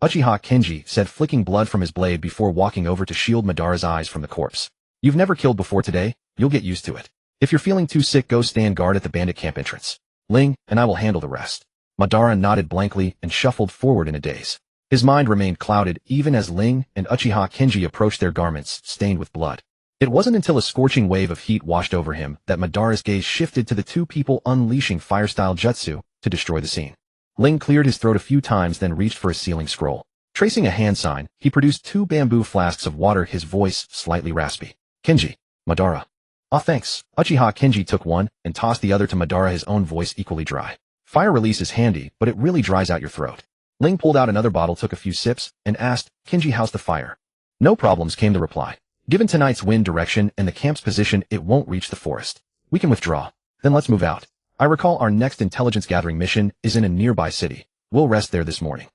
Uchiha Kenji said, flicking blood from his blade before walking over to shield Madara's eyes from the corpse. You've never killed before today, you'll get used to it. If you're feeling too sick, go stand guard at the bandit camp entrance. Ling and I will handle the rest. Madara nodded blankly and shuffled forward in a daze. His mind remained clouded even as Ling and Uchiha Kenji approached, their garments stained with blood. It wasn't until a scorching wave of heat washed over him that Madara's gaze shifted to the two people unleashing fire-style jutsu to destroy the scene. Ling cleared his throat a few times, then reached for a sealing scroll. Tracing a hand sign, he produced 2 bamboo flasks of water, his voice slightly raspy. Kenji. Madara. Ah, thanks. Uchiha Kenji took one and tossed the other to Madara, his own voice equally dry. Fire release is handy, but it really dries out your throat. Ling pulled out another bottle, took a few sips, and asked, Kenji, how's the fire? No problems, came the reply. Given tonight's wind direction and the camp's position, it won't reach the forest. We can withdraw. Then let's move out. I recall our next intelligence gathering mission is in a nearby city. We'll rest there this morning.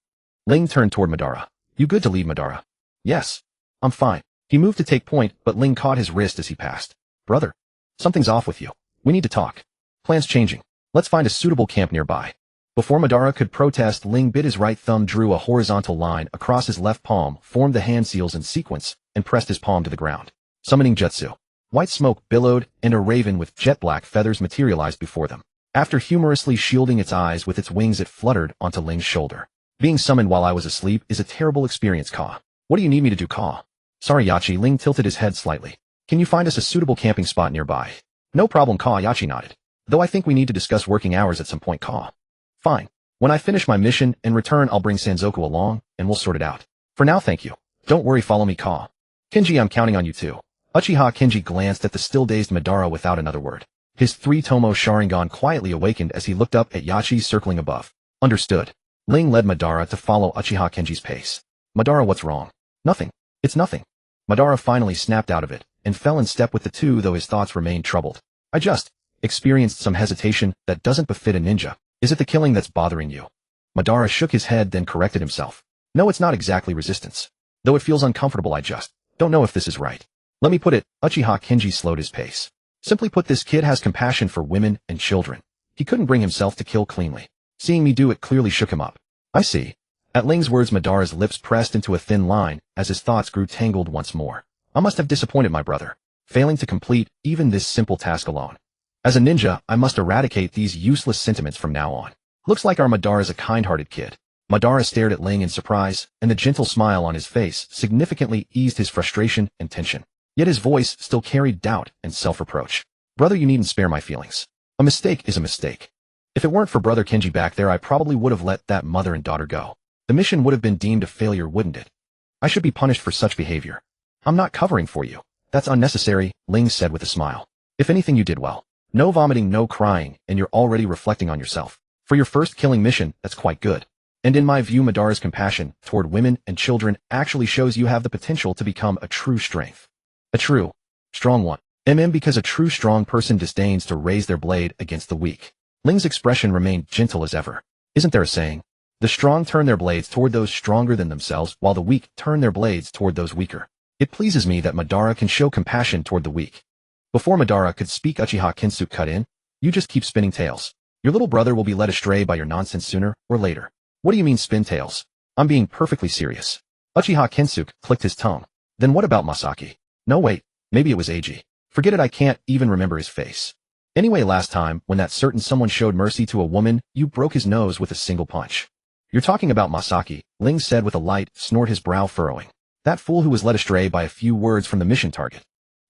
Ling turned toward Madara. You good to leave, Madara? Yes. I'm fine. He moved to take point, but Ling caught his wrist as he passed. Brother. Something's off with you. We need to talk. Plans changing. Let's find a suitable camp nearby. Before Madara could protest, Ling bit his right thumb, drew a horizontal line across his left palm, formed the hand seals in sequence, and pressed his palm to the ground. Summoning jutsu. White smoke billowed, and a raven with jet-black feathers materialized before them. After humorously shielding its eyes with its wings, it fluttered onto Ling's shoulder. Being summoned while I was asleep is a terrible experience, Ka. What do you need me to do, Ka? Sorry, Yachi. Ling tilted his head slightly. Can you find us a suitable camping spot nearby? No problem, Ka. Yachi nodded. Though I think we need to discuss working hours at some point, Ka. Fine. When I finish my mission and return, I'll bring Sanzoku along, and we'll sort it out. For now, thank you. Don't worry, follow me, Ka. Kenji, I'm counting on you too. Uchiha Kenji glanced at the still-dazed Madara without another word. His 3-tomo Sharingan quietly awakened as he looked up at Yachi circling above. Understood. Ling led Madara to follow Uchiha Kenji's pace. Madara, what's wrong? Nothing. It's nothing. Madara finally snapped out of it, and fell in step with the two, though his thoughts remained troubled. I just experienced some hesitation that doesn't befit a ninja. Is it the killing that's bothering you? Madara shook his head, then corrected himself. No, it's not exactly resistance. Though it feels uncomfortable, I just don't know if this is right. Let me put it, Uchiha Kenji slowed his pace. Simply put, this kid has compassion for women and children. He couldn't bring himself to kill cleanly. Seeing me do it clearly shook him up. I see. At Ling's words, Madara's lips pressed into a thin line as his thoughts grew tangled once more. I must have disappointed my brother, failing to complete even this simple task alone. As a ninja, I must eradicate these useless sentiments from now on. Looks like our Madara's a kind-hearted kid. Madara stared at Ling in surprise, and the gentle smile on his face significantly eased his frustration and tension. Yet his voice still carried doubt and self-reproach. Brother, you needn't spare my feelings. A mistake is a mistake. If it weren't for Brother Kenji back there, I probably would have let that mother and daughter go. The mission would have been deemed a failure, wouldn't it? I should be punished for such behavior. I'm not covering for you. That's unnecessary, Ling said with a smile. If anything, you did well. No vomiting, no crying, and you're already reflecting on yourself. For your first killing mission, that's quite good. And in my view, Madara's compassion toward women and children actually shows you have the potential to become a true strength. A true, strong one. Because a true strong person disdains to raise their blade against the weak. Ling's expression remained gentle as ever. Isn't there a saying? The strong turn their blades toward those stronger than themselves, while the weak turn their blades toward those weaker. It pleases me that Madara can show compassion toward the weak. Before Madara could speak, Uchiha Kinsuke cut in. You just keep spinning tails. Your little brother will be led astray by your nonsense sooner or later. What do you mean spin tails? I'm being perfectly serious. Uchiha Kinsuke clicked his tongue. Then what about Masaki? No wait, maybe it was Eiji. Forget it, I can't even remember his face. Anyway, last time, when that certain someone showed mercy to a woman, you broke his nose with a single punch. You're talking about Masaki, Ling said with a light snort, his brow furrowing. That fool who was led astray by a few words from the mission target.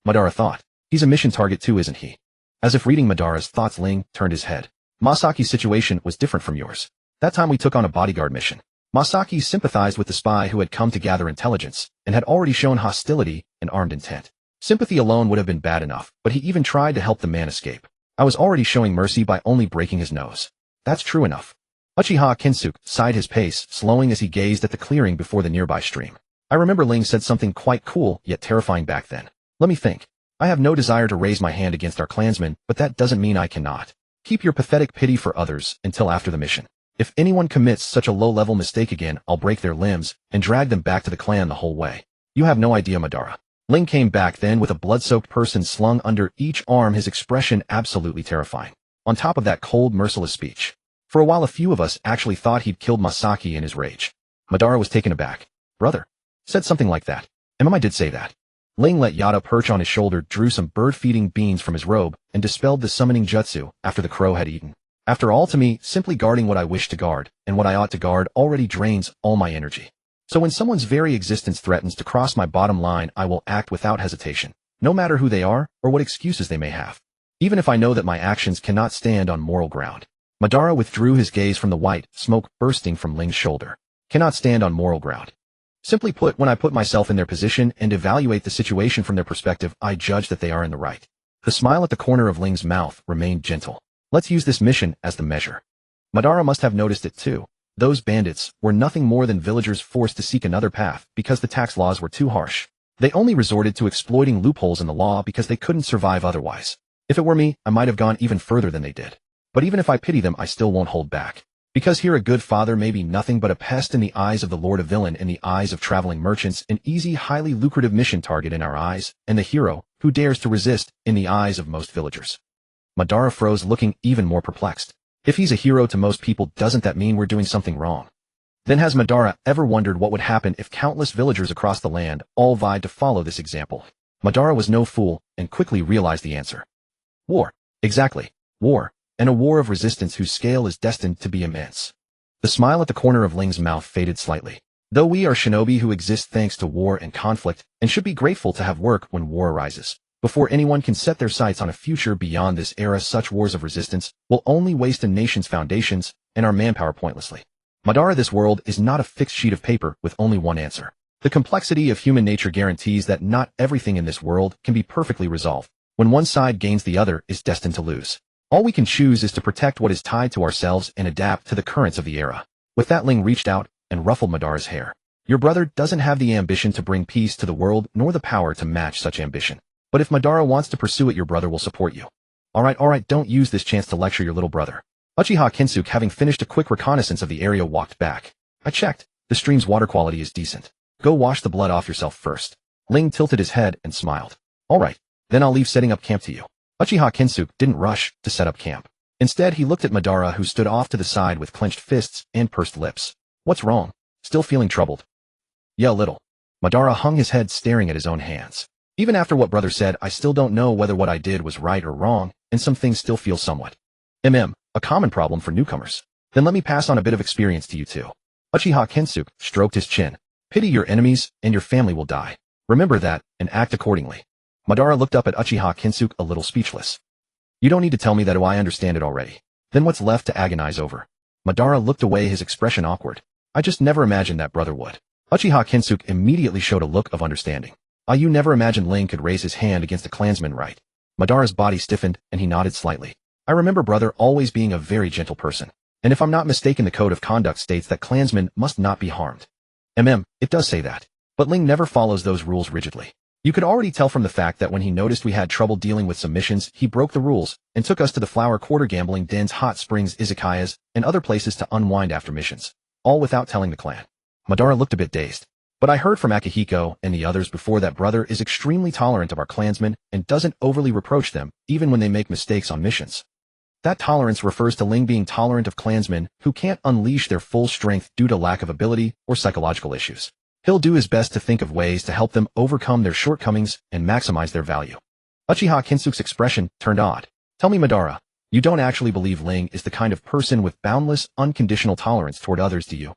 Madara thought. He's a mission target too, isn't he? As if reading Madara's thoughts, Ling turned his head. Masaki's situation was different from yours. That time we took on a bodyguard mission. Masaki sympathized with the spy who had come to gather intelligence, and had already shown hostility and armed intent. Sympathy alone would have been bad enough, but he even tried to help the man escape. I was already showing mercy by only breaking his nose. That's true enough. Uchiha Kinsuke sighed, his pace slowing as he gazed at the clearing before the nearby stream. I remember Ling said something quite cool yet terrifying back then. Let me think. I have no desire to raise my hand against our clansmen, but that doesn't mean I cannot. Keep your pathetic pity for others until after the mission. If anyone commits such a low-level mistake again, I'll break their limbs and drag them back to the clan the whole way. You have no idea, Madara. Ling came back then with a blood-soaked person slung under each arm, his expression absolutely terrifying. On top of that cold, merciless speech. For a while a few of us actually thought he'd killed Masaki in his rage. Madara was taken aback. Brother. Said something like that. I did say that. Ling let Yada perch on his shoulder, drew some bird-feeding beans from his robe, and dispelled the summoning jutsu after the crow had eaten. After all, to me, simply guarding what I wish to guard, and what I ought to guard, already drains all my energy. So when someone's very existence threatens to cross my bottom line, I will act without hesitation, no matter who they are or what excuses they may have. Even if I know that my actions cannot stand on moral ground. Madara withdrew his gaze from the white smoke bursting from Ling's shoulder. Cannot stand on moral ground. Simply put, when I put myself in their position and evaluate the situation from their perspective, I judge that they are in the right. The smile at the corner of Ling's mouth remained gentle. Let's use this mission as the measure. Madara must have noticed it too. Those bandits were nothing more than villagers forced to seek another path because the tax laws were too harsh. They only resorted to exploiting loopholes in the law because they couldn't survive otherwise. If it were me, I might have gone even further than they did. But even if I pity them, I still won't hold back. Because here a good father may be nothing but a pest in the eyes of the lord, a villain in the eyes of traveling merchants, an easy, highly lucrative mission target in our eyes, and the hero who dares to resist in the eyes of most villagers. Madara froze, looking even more perplexed. If he's a hero to most people, doesn't that mean we're doing something wrong? Then has Madara ever wondered what would happen if countless villagers across the land all vied to follow this example? Madara was no fool and quickly realized the answer. War. Exactly. War. And a war of resistance whose scale is destined to be immense. The smile at the corner of Ling's mouth faded slightly. Though we are shinobi who exist thanks to war and conflict, and should be grateful to have work when war arises. Before anyone can set their sights on a future beyond this era, such wars of resistance will only waste a nation's foundations and our manpower pointlessly. Madara, this world is not a fixed sheet of paper with only one answer. The complexity of human nature guarantees that not everything in this world can be perfectly resolved. When one side gains, the other is destined to lose. All we can choose is to protect what is tied to ourselves and adapt to the currents of the era. With that, Ling reached out and ruffled Madara's hair. Your brother doesn't have the ambition to bring peace to the world, nor the power to match such ambition. But if Madara wants to pursue it, your brother will support you. Alright, don't use this chance to lecture your little brother. Uchiha Kinsuke, having finished a quick reconnaissance of the area, walked back. I checked. The stream's water quality is decent. Go wash the blood off yourself first. Ling tilted his head and smiled. Alright, then I'll leave setting up camp to you. Uchiha Kinsuke didn't rush to set up camp. Instead, he looked at Madara, who stood off to the side with clenched fists and pursed lips. What's wrong? Still feeling troubled? Yeah, a little. Madara hung his head, staring at his own hands. Even after what brother said, I still don't know whether what I did was right or wrong, and some things still feel somewhat. A common problem for newcomers. Then let me pass on a bit of experience to you too. Uchiha Kinsuke stroked his chin. Pity your enemies, and your family will die. Remember that, and act accordingly. Madara looked up at Uchiha Kinsuke, a little speechless. You don't need to tell me that, I understand it already. Then what's left to agonize over? Madara looked away, his expression awkward. I just never imagined that brother would. Uchiha Kinsuke immediately showed a look of understanding. You never imagined Ling could raise his hand against a clansman, right? Madara's body stiffened, and he nodded slightly. I remember brother always being a very gentle person. And if I'm not mistaken, the code of conduct states that clansmen must not be harmed. It does say that. But Ling never follows those rules rigidly. You could already tell from the fact that when he noticed we had trouble dealing with some missions, he broke the rules and took us to the Flower Quarter gambling dens, hot springs, izakayas, and other places to unwind after missions. All without telling the clan. Madara looked a bit dazed. But I heard from Akihiko and the others before that brother is extremely tolerant of our clansmen and doesn't overly reproach them, even when they make mistakes on missions. That tolerance refers to Ling being tolerant of clansmen who can't unleash their full strength due to lack of ability or psychological issues. He'll do his best to think of ways to help them overcome their shortcomings and maximize their value. Uchiha Kinsuke's expression turned odd. Tell me, Madara, you don't actually believe Ling is the kind of person with boundless, unconditional tolerance toward others, do you?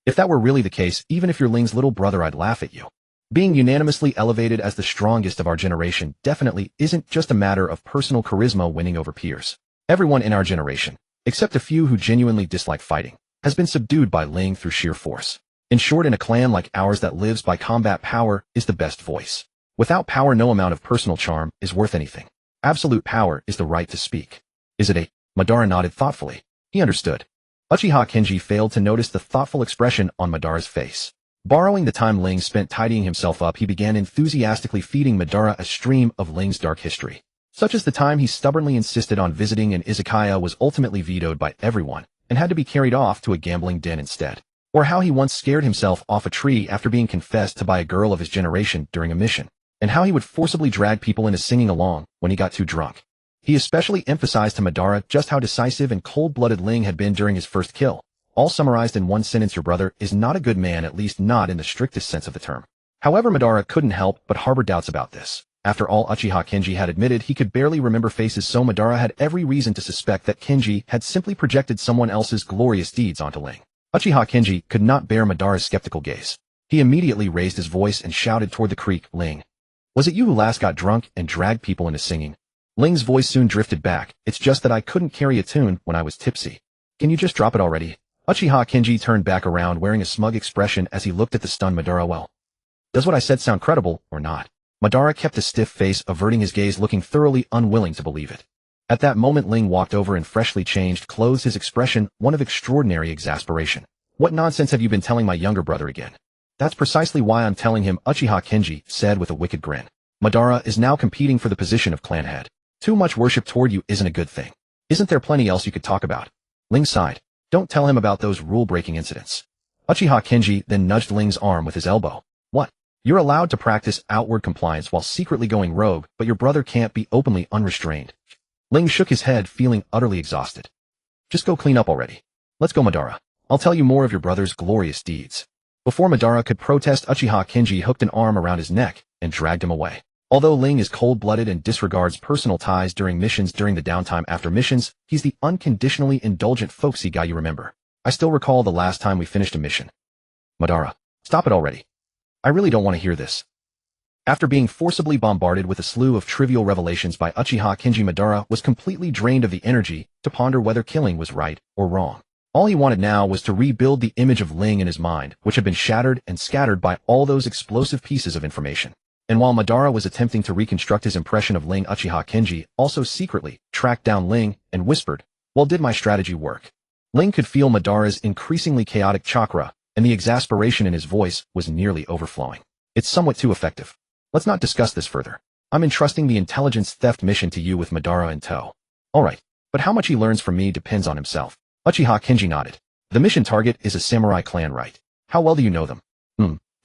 If that were really the case, even if you're Ling's little brother, I'd laugh at you. Being unanimously elevated as the strongest of our generation definitely isn't just a matter of personal charisma winning over peers. Everyone in our generation, except a few who genuinely dislike fighting, has been subdued by Ling through sheer force. In short, in a clan like ours that lives by combat, power is the best voice. Without power, no amount of personal charm is worth anything. Absolute power is the right to speak. Is it? Madara nodded thoughtfully. He understood. Uchiha Kenji failed to notice the thoughtful expression on Madara's face. Borrowing the time Ling spent tidying himself up, he began enthusiastically feeding Madara a stream of Ling's dark history. Such as the time he stubbornly insisted on visiting an izakaya was ultimately vetoed by everyone and had to be carried off to a gambling den instead. Or how he once scared himself off a tree after being confessed to by a girl of his generation during a mission. And how he would forcibly drag people into singing along when he got too drunk. He especially emphasized to Madara just how decisive and cold-blooded Ling had been during his first kill. All summarized in one sentence: your brother is not a good man, at least not in the strictest sense of the term. However, Madara couldn't help but harbor doubts about this. After all, Uchiha Kenji had admitted he could barely remember faces, so Madara had every reason to suspect that Kenji had simply projected someone else's glorious deeds onto Ling. Uchiha Kenji could not bear Madara's skeptical gaze. He immediately raised his voice and shouted toward the creek, Ling, was it you who last got drunk and dragged people into singing? Ling's voice soon drifted back. It's just that I couldn't carry a tune when I was tipsy. Can you just drop it already? Uchiha Kenji turned back around wearing a smug expression as he looked at the stunned Madara. Well, does what I said sound credible or not? Madara kept a stiff face, averting his gaze, looking thoroughly unwilling to believe it. At that moment, Ling walked over in freshly changed clothes, his expression one of extraordinary exasperation. What nonsense have you been telling my younger brother again? That's precisely why I'm telling him, Uchiha Kenji said with a wicked grin. Madara is now competing for the position of clan head. Too much worship toward you isn't a good thing. Isn't there plenty else you could talk about? Ling sighed. Don't tell him about those rule-breaking incidents. Uchiha Kenji then nudged Ling's arm with his elbow. What? You're allowed to practice outward compliance while secretly going rogue, but your brother can't be openly unrestrained. Ling shook his head, feeling utterly exhausted. Just go clean up already. Let's go, Madara. I'll tell you more of your brother's glorious deeds. Before Madara could protest, Uchiha Kenji hooked an arm around his neck and dragged him away. Although Ling is cold-blooded and disregards personal ties during missions, during the downtime after missions, he's the unconditionally indulgent folksy guy you remember. I still recall the last time we finished a mission. Madara, stop it already. I really don't want to hear this. After being forcibly bombarded with a slew of trivial revelations by Uchiha Kenji, Madara was completely drained of the energy to ponder whether killing was right or wrong. All he wanted now was to rebuild the image of Ling in his mind, which had been shattered and scattered by all those explosive pieces of information. And while Madara was attempting to reconstruct his impression of Ling, Uchiha Kenji also secretly tracked down Ling and whispered, well, did my strategy work? Ling could feel Madara's increasingly chaotic chakra, and the exasperation in his voice was nearly overflowing. It's somewhat too effective. Let's not discuss this further. I'm entrusting the intelligence theft mission to you with Madara in tow. Alright, but how much he learns from me depends on himself. Uchiha Kenji nodded. The mission target is a samurai clan, right? How well do you know them?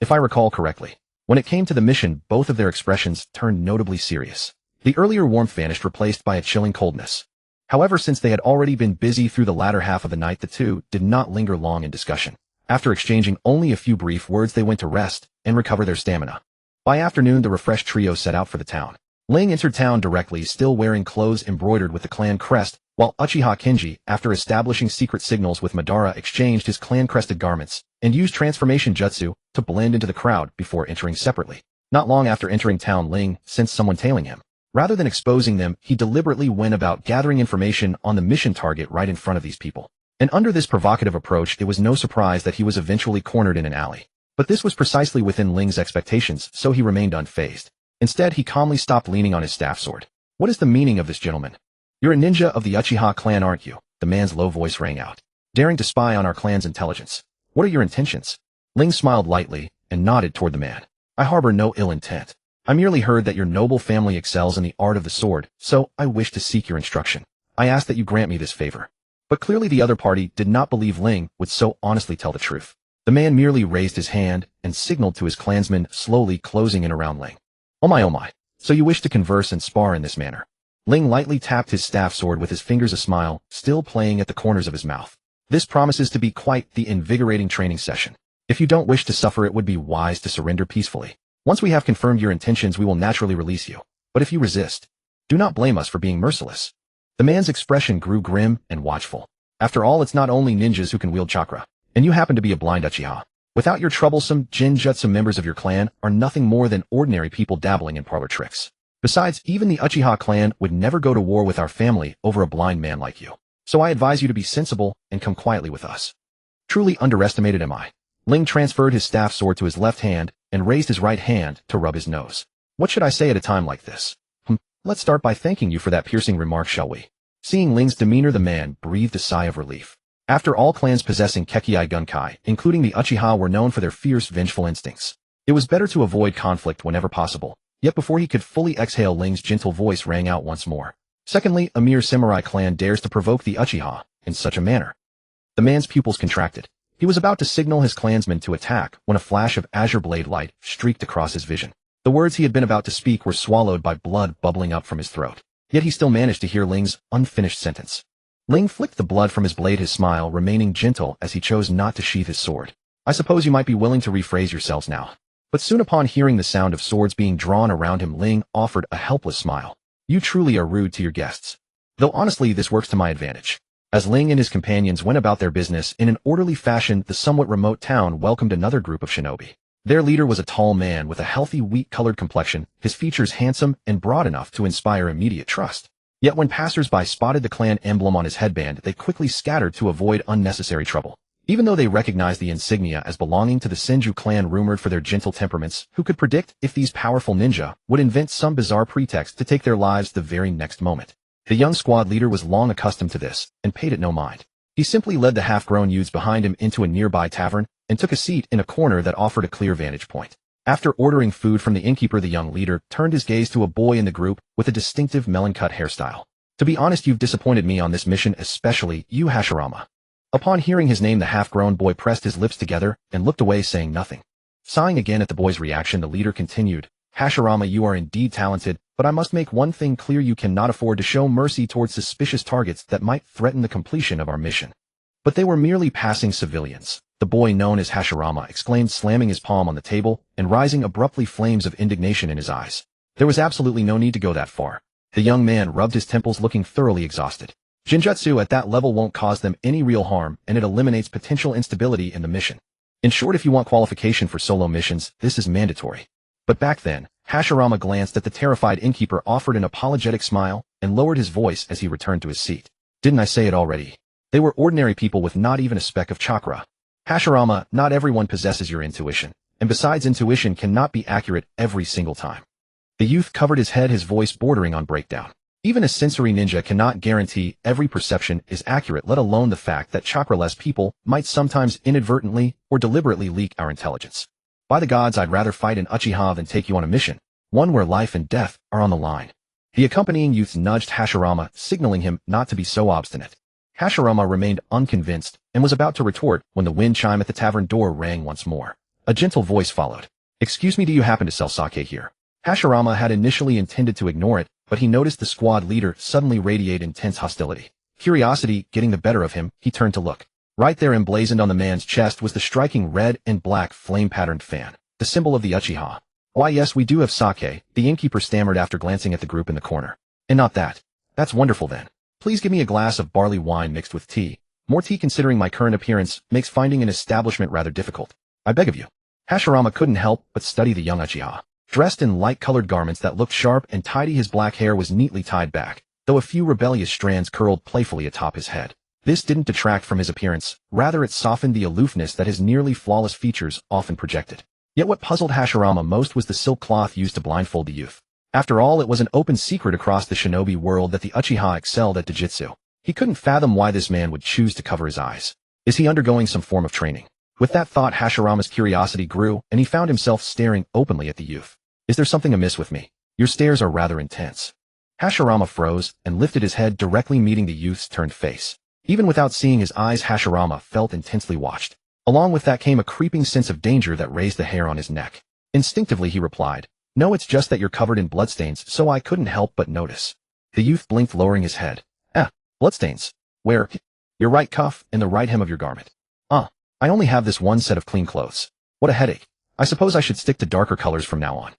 If I recall correctly. When it came to the mission, both of their expressions turned notably serious. The earlier warmth vanished, replaced by a chilling coldness. However, since they had already been busy through the latter half of the night, the two did not linger long in discussion. After exchanging only a few brief words, they went to rest and recover their stamina. By afternoon, the refreshed trio set out for the town. Ling entered town directly, still wearing clothes embroidered with the clan crest, while Uchiha Kenji, after establishing secret signals with Madara, exchanged his clan-crested garments and used transformation jutsu to blend into the crowd before entering separately. Not long after entering town, Ling sensed someone tailing him. Rather than exposing them, he deliberately went about gathering information on the mission target right in front of these people. And under this provocative approach, it was no surprise that he was eventually cornered in an alley. But this was precisely within Ling's expectations, so he remained unfazed. Instead, he calmly stopped, leaning on his staff sword. What is the meaning of this, gentleman? You're a ninja of the Uchiha clan, aren't you? The man's low voice rang out. Daring to spy on our clan's intelligence. What are your intentions? Ling smiled lightly and nodded toward the man. I harbor no ill intent. I merely heard that your noble family excels in the art of the sword, so I wish to seek your instruction. I ask that you grant me this favor. But clearly the other party did not believe Ling would so honestly tell the truth. The man merely raised his hand and signaled to his clansmen, slowly closing in around Ling. Oh my. So you wish to converse and spar in this manner? Ling lightly tapped his staff sword with his fingers, a smile still playing at the corners of his mouth. This promises to be quite the invigorating training session. If you don't wish to suffer, it would be wise to surrender peacefully. Once we have confirmed your intentions, we will naturally release you. But if you resist, do not blame us for being merciless. The man's expression grew grim and watchful. After all, it's not only ninjas who can wield chakra, and you happen to be a blind Uchiha. Without your troublesome Jinjutsu, members of your clan are nothing more than ordinary people dabbling in parlor tricks. Besides, even the Uchiha clan would never go to war with our family over a blind man like you. So I advise you to be sensible and come quietly with us. Truly underestimated am I. Ling transferred his staff sword to his left hand and raised his right hand to rub his nose. What should I say at a time like this? Let's start by thanking you for that piercing remark, shall we? Seeing Ling's demeanor, the man breathed a sigh of relief. After all, clans possessing Kekkei Gunkai, including the Uchiha, were known for their fierce, vengeful instincts. It was better to avoid conflict whenever possible. Yet before he could fully exhale, Ling's gentle voice rang out once more. Secondly, a mere samurai clan dares to provoke the Uchiha in such a manner. The man's pupils contracted. He was about to signal his clansmen to attack when a flash of azure blade light streaked across his vision. The words he had been about to speak were swallowed by blood bubbling up from his throat. Yet he still managed to hear Ling's unfinished sentence. Ling flicked the blood from his blade, his smile remaining gentle as he chose not to sheath his sword. I suppose you might be willing to rephrase yourselves now. But soon upon hearing the sound of swords being drawn around him, Ling offered a helpless smile. You truly are rude to your guests. Though honestly, this works to my advantage. As Ling and his companions went about their business in an orderly fashion, the somewhat remote town welcomed another group of shinobi. Their leader was a tall man with a healthy, wheat-colored complexion, his features handsome and broad enough to inspire immediate trust. Yet when passers-by spotted the clan emblem on his headband, they quickly scattered to avoid unnecessary trouble. Even though they recognized the insignia as belonging to the Senju clan, rumored for their gentle temperaments, who could predict if these powerful ninja would invent some bizarre pretext to take their lives the very next moment. The young squad leader was long accustomed to this and paid it no mind. He simply led the half-grown youths behind him into a nearby tavern and took a seat in a corner that offered a clear vantage point. After ordering food from the innkeeper, the young leader turned his gaze to a boy in the group with a distinctive melon-cut hairstyle. To be honest, you've disappointed me on this mission, especially you, Hashirama. Upon hearing his name, the half-grown boy pressed his lips together and looked away, saying nothing. Sighing again at the boy's reaction, the leader continued, Hashirama, you are indeed talented, but I must make one thing clear: you cannot afford to show mercy towards suspicious targets that might threaten the completion of our mission. But they were merely passing civilians, the boy known as Hashirama exclaimed, slamming his palm on the table and rising abruptly, flames of indignation in his eyes. There was absolutely no need to go that far. The young man rubbed his temples, looking thoroughly exhausted. Jinjutsu at that level won't cause them any real harm, and it eliminates potential instability in the mission. In short, if you want qualification for solo missions, this is mandatory. But back then, Hashirama glanced at the terrified innkeeper, offered an apologetic smile, and lowered his voice as he returned to his seat. Didn't I say it already? They were ordinary people with not even a speck of chakra. Hashirama, not everyone possesses your intuition, and besides, intuition cannot be accurate every single time. The youth covered his head, his voice bordering on breakdown. Even a sensory ninja cannot guarantee every perception is accurate, let alone the fact that chakraless people might sometimes inadvertently or deliberately leak our intelligence. By the gods, I'd rather fight an Uchiha than take you on a mission, one where life and death are on the line. The accompanying youths nudged Hashirama, signaling him not to be so obstinate. Hashirama remained unconvinced and was about to retort when the wind chime at the tavern door rang once more. A gentle voice followed. Excuse me, do you happen to sell sake here? Hashirama had initially intended to ignore it, but he noticed the squad leader suddenly radiate intense hostility. Curiosity getting the better of him, he turned to look. Right there, emblazoned on the man's chest, was the striking red and black flame-patterned fan, the symbol of the Uchiha. Why, yes, we do have sake, the innkeeper stammered after glancing at the group in the corner. And not that. That's wonderful then. Please give me a glass of barley wine mixed with tea. More tea, considering my current appearance makes finding an establishment rather difficult. I beg of you. Hashirama couldn't help but study the young Uchiha. Dressed in light-colored garments that looked sharp and tidy, his black hair was neatly tied back, though a few rebellious strands curled playfully atop his head. This didn't detract from his appearance, rather it softened the aloofness that his nearly flawless features often projected. Yet what puzzled Hashirama most was the silk cloth used to blindfold the youth. After all, it was an open secret across the shinobi world that the Uchiha excelled at Jujutsu. He couldn't fathom why this man would choose to cover his eyes. Is he undergoing some form of training? With that thought, Hashirama's curiosity grew, and he found himself staring openly at the youth. Is there something amiss with me? Your stares are rather intense. Hashirama froze and lifted his head, directly meeting the youth's turned face. Even without seeing his eyes, Hashirama felt intensely watched. Along with that came a creeping sense of danger that raised the hair on his neck. Instinctively, he replied, "No, it's just that you're covered in bloodstains, so I couldn't help but notice." The youth blinked, lowering his head. Bloodstains? Where? Your right cuff and the right hem of your garment. I only have this one set of clean clothes. What a headache. I suppose I should stick to darker colors from now on.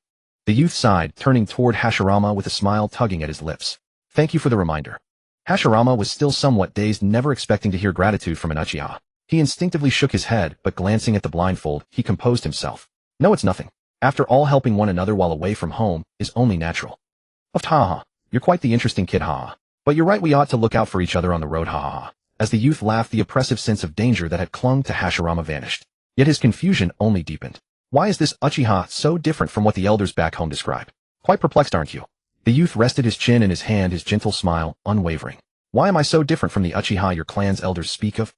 The youth sighed, turning toward Hashirama with a smile tugging at his lips. Thank you for the reminder. Hashirama was still somewhat dazed, never expecting to hear gratitude from an Uchiha. He instinctively shook his head, but glancing at the blindfold, he composed himself. No, it's nothing. After all, helping one another while away from home is only natural. Ha. You're quite the interesting kid, ha. But you're right, we ought to look out for each other on the road, ha. As the youth laughed, the oppressive sense of danger that had clung to Hashirama vanished. Yet his confusion only deepened. Why is this Uchiha so different from what the elders back home describe? Quite perplexed, aren't you? The youth rested his chin in his hand, his gentle smile unwavering. Why am I so different from the Uchiha your clan's elders speak of?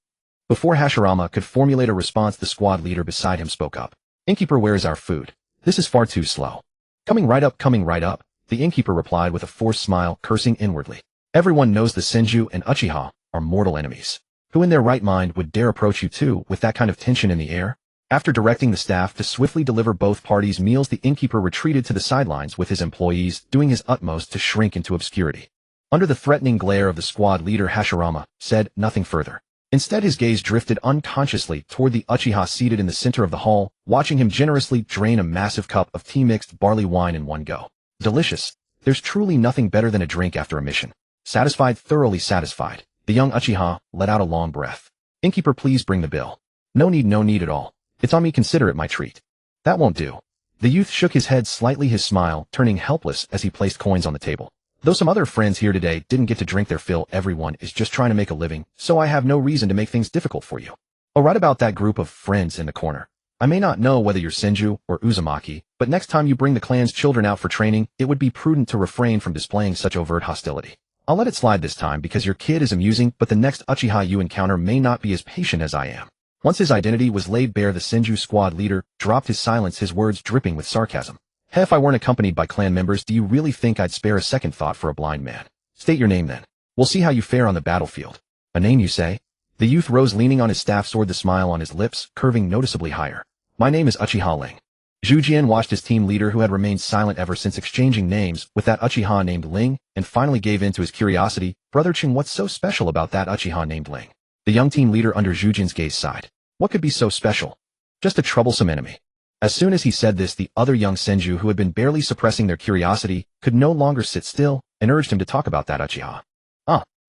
Before Hashirama could formulate a response, the squad leader beside him spoke up. Innkeeper, where is our food? This is far too slow. Coming right up, the innkeeper replied with a forced smile, cursing inwardly. Everyone knows the Senju and Uchiha are mortal enemies. Who in their right mind would dare approach you two with that kind of tension in the air? After directing the staff to swiftly deliver both parties' meals, the innkeeper retreated to the sidelines with his employees, doing his utmost to shrink into obscurity. Under the threatening glare of the squad leader, Hashirama said nothing further. Instead, his gaze drifted unconsciously toward the Uchiha seated in the center of the hall, watching him generously drain a massive cup of tea-mixed barley wine in one go. Delicious. There's truly nothing better than a drink after a mission. Satisfied, thoroughly satisfied, the young Uchiha let out a long breath. Innkeeper, please bring the bill. No need at all. It's on me, consider it my treat. That won't do. The youth shook his head slightly, his smile turning helpless as he placed coins on the table. Though some other friends here today didn't get to drink their fill, everyone is just trying to make a living, so I have no reason to make things difficult for you. Oh, right about that group of friends in the corner. I may not know whether you're Senju or Uzumaki, but next time you bring the clan's children out for training, it would be prudent to refrain from displaying such overt hostility. I'll let it slide this time because your kid is amusing, but the next Uchiha you encounter may not be as patient as I am. Once his identity was laid bare, the Senju squad leader dropped his silence, his words dripping with sarcasm. If I weren't accompanied by clan members, do you really think I'd spare a second thought for a blind man? State your name then. We'll see how you fare on the battlefield. A name, you say? The youth rose, leaning on his staff sword, the smile on his lips curving noticeably higher. My name is Uchiha Ling. Zhu Jian watched his team leader, who had remained silent ever since exchanging names with that Uchiha named Ling, and finally gave in to his curiosity. Brother Qing, what's so special about that Uchiha named Ling? The young team leader under Zhu Jian's gaze sighed. What could be so special? Just a troublesome enemy. As soon as he said this, the other young Senju, who had been barely suppressing their curiosity, could no longer sit still and urged him to talk about that Uchiha.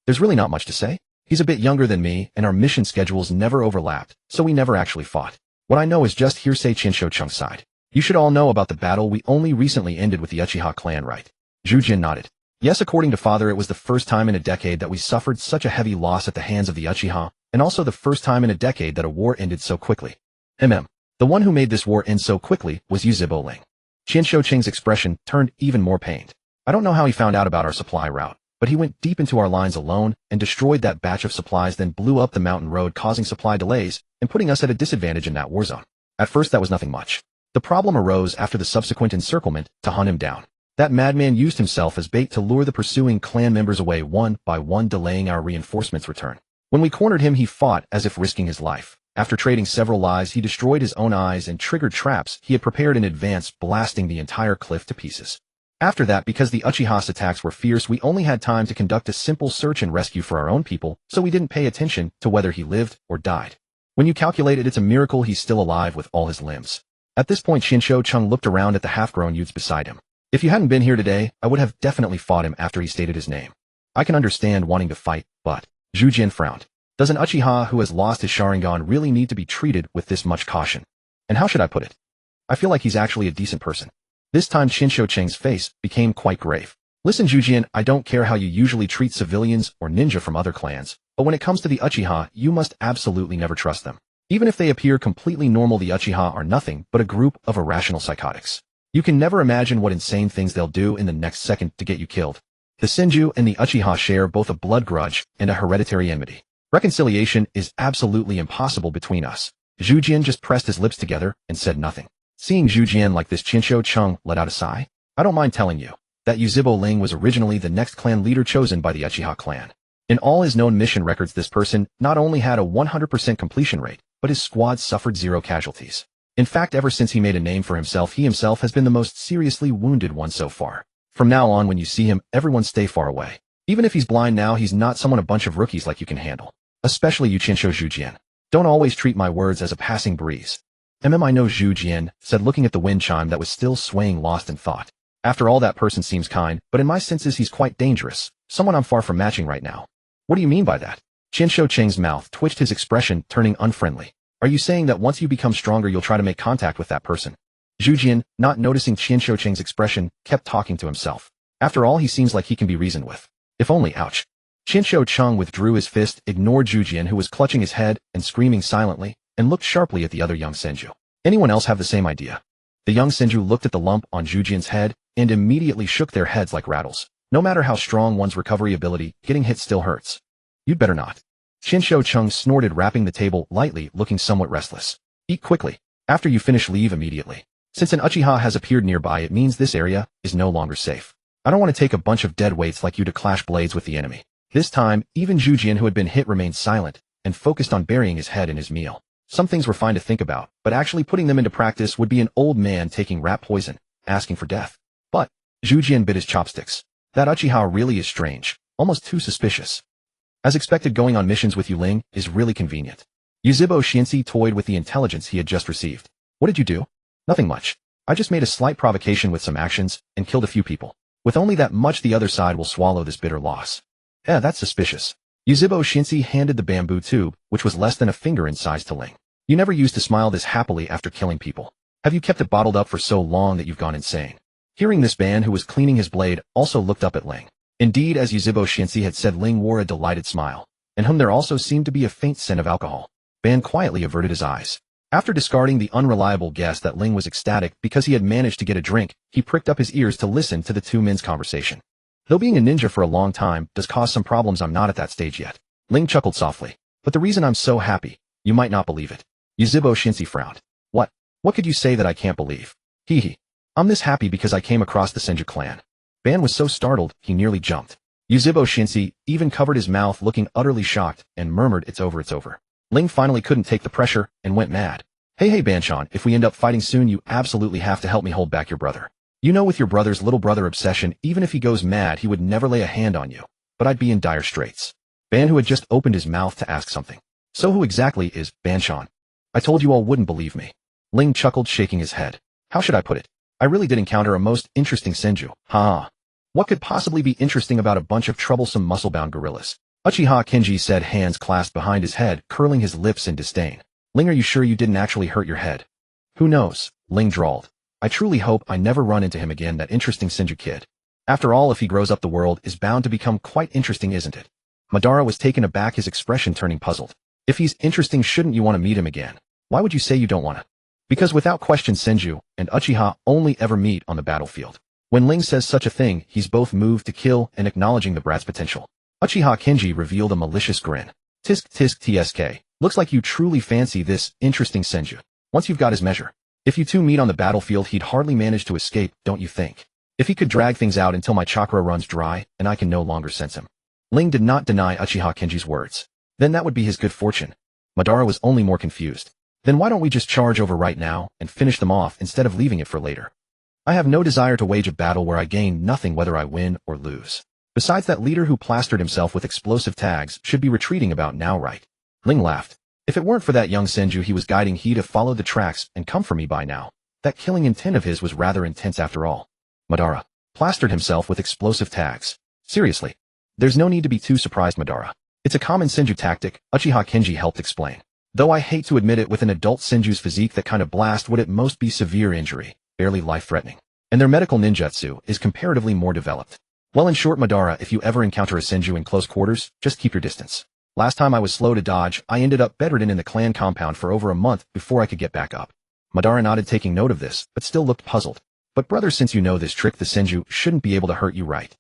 There's really not much to say. He's a bit younger than me, and our mission schedules never overlapped, so we never actually fought. What I know is just hearsay. Qinsho Chung sighed. You should all know about the battle we only recently ended with the Uchiha clan, right? Zhu Jin nodded. Yes, according to father, it was the first time in a decade that we suffered such a heavy loss at the hands of the Uchiha, and also the first time in a decade that a war ended so quickly. The one who made this war end so quickly was Yuzibo Ling. Qinsho Qing's expression turned even more pained. I don't know how he found out about our supply route, but he went deep into our lines alone and destroyed that batch of supplies, then blew up the mountain road, causing supply delays and putting us at a disadvantage in that war zone. At first that was nothing much. The problem arose after the subsequent encirclement to hunt him down. That madman used himself as bait to lure the pursuing clan members away one by one, delaying our reinforcements' return. When we cornered him, he fought as if risking his life. After trading several lives, he destroyed his own eyes and triggered traps he had prepared in advance, blasting the entire cliff to pieces. After that, because the Uchiha's attacks were fierce, we only had time to conduct a simple search and rescue for our own people, so we didn't pay attention to whether he lived or died. When you calculate it, it's a miracle he's still alive with all his limbs. At this point, Qinsho Chung looked around at the half-grown youths beside him. If you hadn't been here today, I would have definitely fought him after he stated his name. I can understand wanting to fight, but... Zhu Jian frowned. Does an Uchiha who has lost his Sharingan really need to be treated with this much caution? And how should I put it? I feel like he's actually a decent person. This time Qinsho Cheng's face became quite grave. Listen, Zhu Jian, I don't care how you usually treat civilians or ninja from other clans, but when it comes to the Uchiha, you must absolutely never trust them. Even if they appear completely normal, the Uchiha are nothing but a group of irrational psychotics. You can never imagine what insane things they'll do in the next second to get you killed. The Senju and the Uchiha share both a blood grudge and a hereditary enmity. Reconciliation is absolutely impossible between us. Zhu Jian just pressed his lips together and said nothing. Seeing Zhu Jian like this, Qinshu Cheng let out a sigh. I don't mind telling you that Yuzhibo Ling was originally the next clan leader chosen by the Uchiha clan. In all his known mission records, this person not only had a 100% completion rate, but his squad suffered 0 casualties. In fact, ever since he made a name for himself, he himself has been the most seriously wounded one so far. From now on, when you see him, everyone stay far away. Even if he's blind now, he's not someone a bunch of rookies like you can handle. Especially you, Qinshu Zhu Jian. Don't always treat my words as a passing breeze. I know, Zhu Jian said, looking at the wind chime that was still swaying, lost in thought. After all, that person seems kind, but in my senses he's quite dangerous. Someone I'm far from matching right now. What do you mean by that? Qinshu Cheng's mouth twitched, his expression turning unfriendly. Are you saying that once you become stronger you'll try to make contact with that person? Zhu Jian, not noticing Qinshu Cheng's expression, kept talking to himself. After all, he seems like he can be reasoned with. If only, ouch. Qinshu Cheng withdrew his fist, ignored Zhu Jian, who was clutching his head and screaming silently, and looked sharply at the other young Senju. Anyone else have the same idea? The young Senju looked at the lump on Zhu Jian's head and immediately shook their heads like rattles. No matter how strong one's recovery ability, getting hit still hurts. You'd better not. Qinshu Cheng snorted, rapping the table lightly, looking somewhat restless. Eat quickly. After you finish, leave immediately. Since an Uchiha has appeared nearby, it means this area is no longer safe. I don't want to take a bunch of dead weights like you to clash blades with the enemy. This time, even Zhu Jian, who had been hit, remained silent and focused on burying his head in his meal. Some things were fine to think about, but actually putting them into practice would be an old man taking rat poison, asking for death. But Zhu Jian bit his chopsticks. That Uchiha really is strange, almost too suspicious. As expected, going on missions with Yu Ling is really convenient. Yuzhibo Xianxi toyed with the intelligence he had just received. What did you do? Nothing much. I just made a slight provocation with some actions and killed a few people. With only that much, the other side will swallow this bitter loss. That's suspicious. Yuzhibo Xianxi handed the bamboo tube, which was less than a finger in size, to Ling. You never used to smile this happily after killing people. Have you kept it bottled up for so long that you've gone insane? Hearing this, Ban, who was cleaning his blade, also looked up at Ling. Indeed, as Yuzhibo Xianxi had said, Ling wore a delighted smile, and whom there also seemed to be a faint scent of alcohol. Ban quietly averted his eyes. After discarding the unreliable guess that Ling was ecstatic because he had managed to get a drink, he pricked up his ears to listen to the two men's conversation. Though being a ninja for a long time does cause some problems, I'm not at that stage yet. Ling chuckled softly. But the reason I'm so happy, you might not believe it. Yuzhibo Xianxi frowned. What? What could you say that I can't believe? Hee. I'm this happy because I came across the Senju clan. Ban was so startled, he nearly jumped. Yuzhibo Xianxi even covered his mouth, looking utterly shocked, and murmured, it's over, it's over. Ling finally couldn't take the pressure and went mad. Hey Banchan, if we end up fighting soon, you absolutely have to help me hold back your brother. You know, with your brother's little brother obsession, even if he goes mad, he would never lay a hand on you. But I'd be in dire straits. Ban, who had just opened his mouth to ask something. So who exactly is Banchan? I told you all wouldn't believe me. Ling chuckled, shaking his head. How should I put it? I really did encounter a most interesting Senju. Ha. What could possibly be interesting about a bunch of troublesome muscle-bound gorillas? Uchiha Kenji said, hands clasped behind his head, curling his lips in disdain. Ling, are you sure you didn't actually hurt your head? Who knows? Ling drawled. I truly hope I never run into him again, that interesting Senju kid. After all, if he grows up, the world is bound to become quite interesting, isn't it? Madara was taken aback, his expression turning puzzled. If he's interesting, shouldn't you want to meet him again? Why would you say you don't want to? Because without question, Senju and Uchiha only ever meet on the battlefield. When Ling says such a thing, he's both moved to kill and acknowledging the brat's potential. Uchiha Kenji revealed a malicious grin. Tisk tsk. Looks like you truly fancy this interesting Senju. Once you've got his measure. If you two meet on the battlefield, he'd hardly manage to escape, don't you think? If he could drag things out until my chakra runs dry and I can no longer sense him. Ling did not deny Uchiha Kenji's words. Then that would be his good fortune. Madara was only more confused. Then why don't we just charge over right now and finish them off instead of leaving it for later? I have no desire to wage a battle where I gain nothing whether I win or lose. Besides, that leader who plastered himself with explosive tags should be retreating about now, right? Ling laughed. If it weren't for that young Senju he was guiding, he'd have followed the tracks and come for me by now. That killing intent of his was rather intense after all. Madara plastered himself with explosive tags. Seriously. There's no need to be too surprised, Madara. It's a common Senju tactic, Uchiha Kenji helped explain. Though I hate to admit it, with an adult Senju's physique, that kind of blast would at most be severe injury, barely life-threatening. And their medical ninjutsu is comparatively more developed. Well, in short, Madara, if you ever encounter a Senju in close quarters, just keep your distance. Last time I was slow to dodge, I ended up bedridden in the clan compound for over a month before I could get back up. Madara nodded, taking note of this, but still looked puzzled. But brother, since you know this trick, the Senju shouldn't be able to hurt you, right?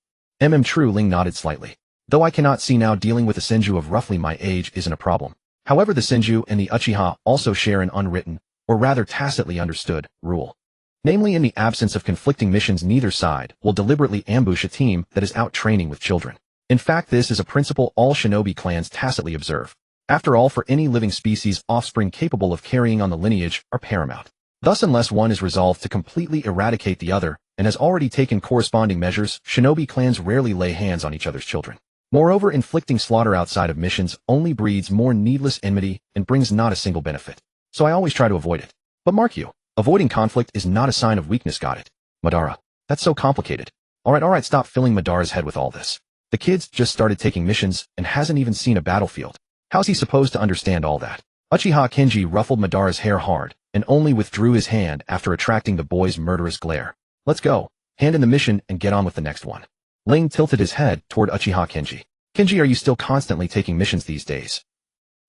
True. Ling nodded slightly. Though I cannot see now, dealing with a Senju of roughly my age isn't a problem. However, the Senju and the Uchiha also share an unwritten, or rather tacitly understood, rule. Namely, in the absence of conflicting missions, neither side will deliberately ambush a team that is out training with children. In fact, this is a principle all shinobi clans tacitly observe. After all, for any living species, offspring capable of carrying on the lineage are paramount. Thus, unless one is resolved to completely eradicate the other and has already taken corresponding measures, shinobi clans rarely lay hands on each other's children. Moreover, inflicting slaughter outside of missions only breeds more needless enmity and brings not a single benefit. So I always try to avoid it. But mark you, avoiding conflict is not a sign of weakness, got it? Madara. That's so complicated. Alright, stop filling Madara's head with all this. The kid's just started taking missions and hasn't even seen a battlefield. How's he supposed to understand all that? Uchiha Kenji ruffled Madara's hair hard and only withdrew his hand after attracting the boy's murderous glare. Let's go. Hand in the mission and get on with the next one. Ling tilted his head toward Uchiha Kenji. Kenji, are you still constantly taking missions these days?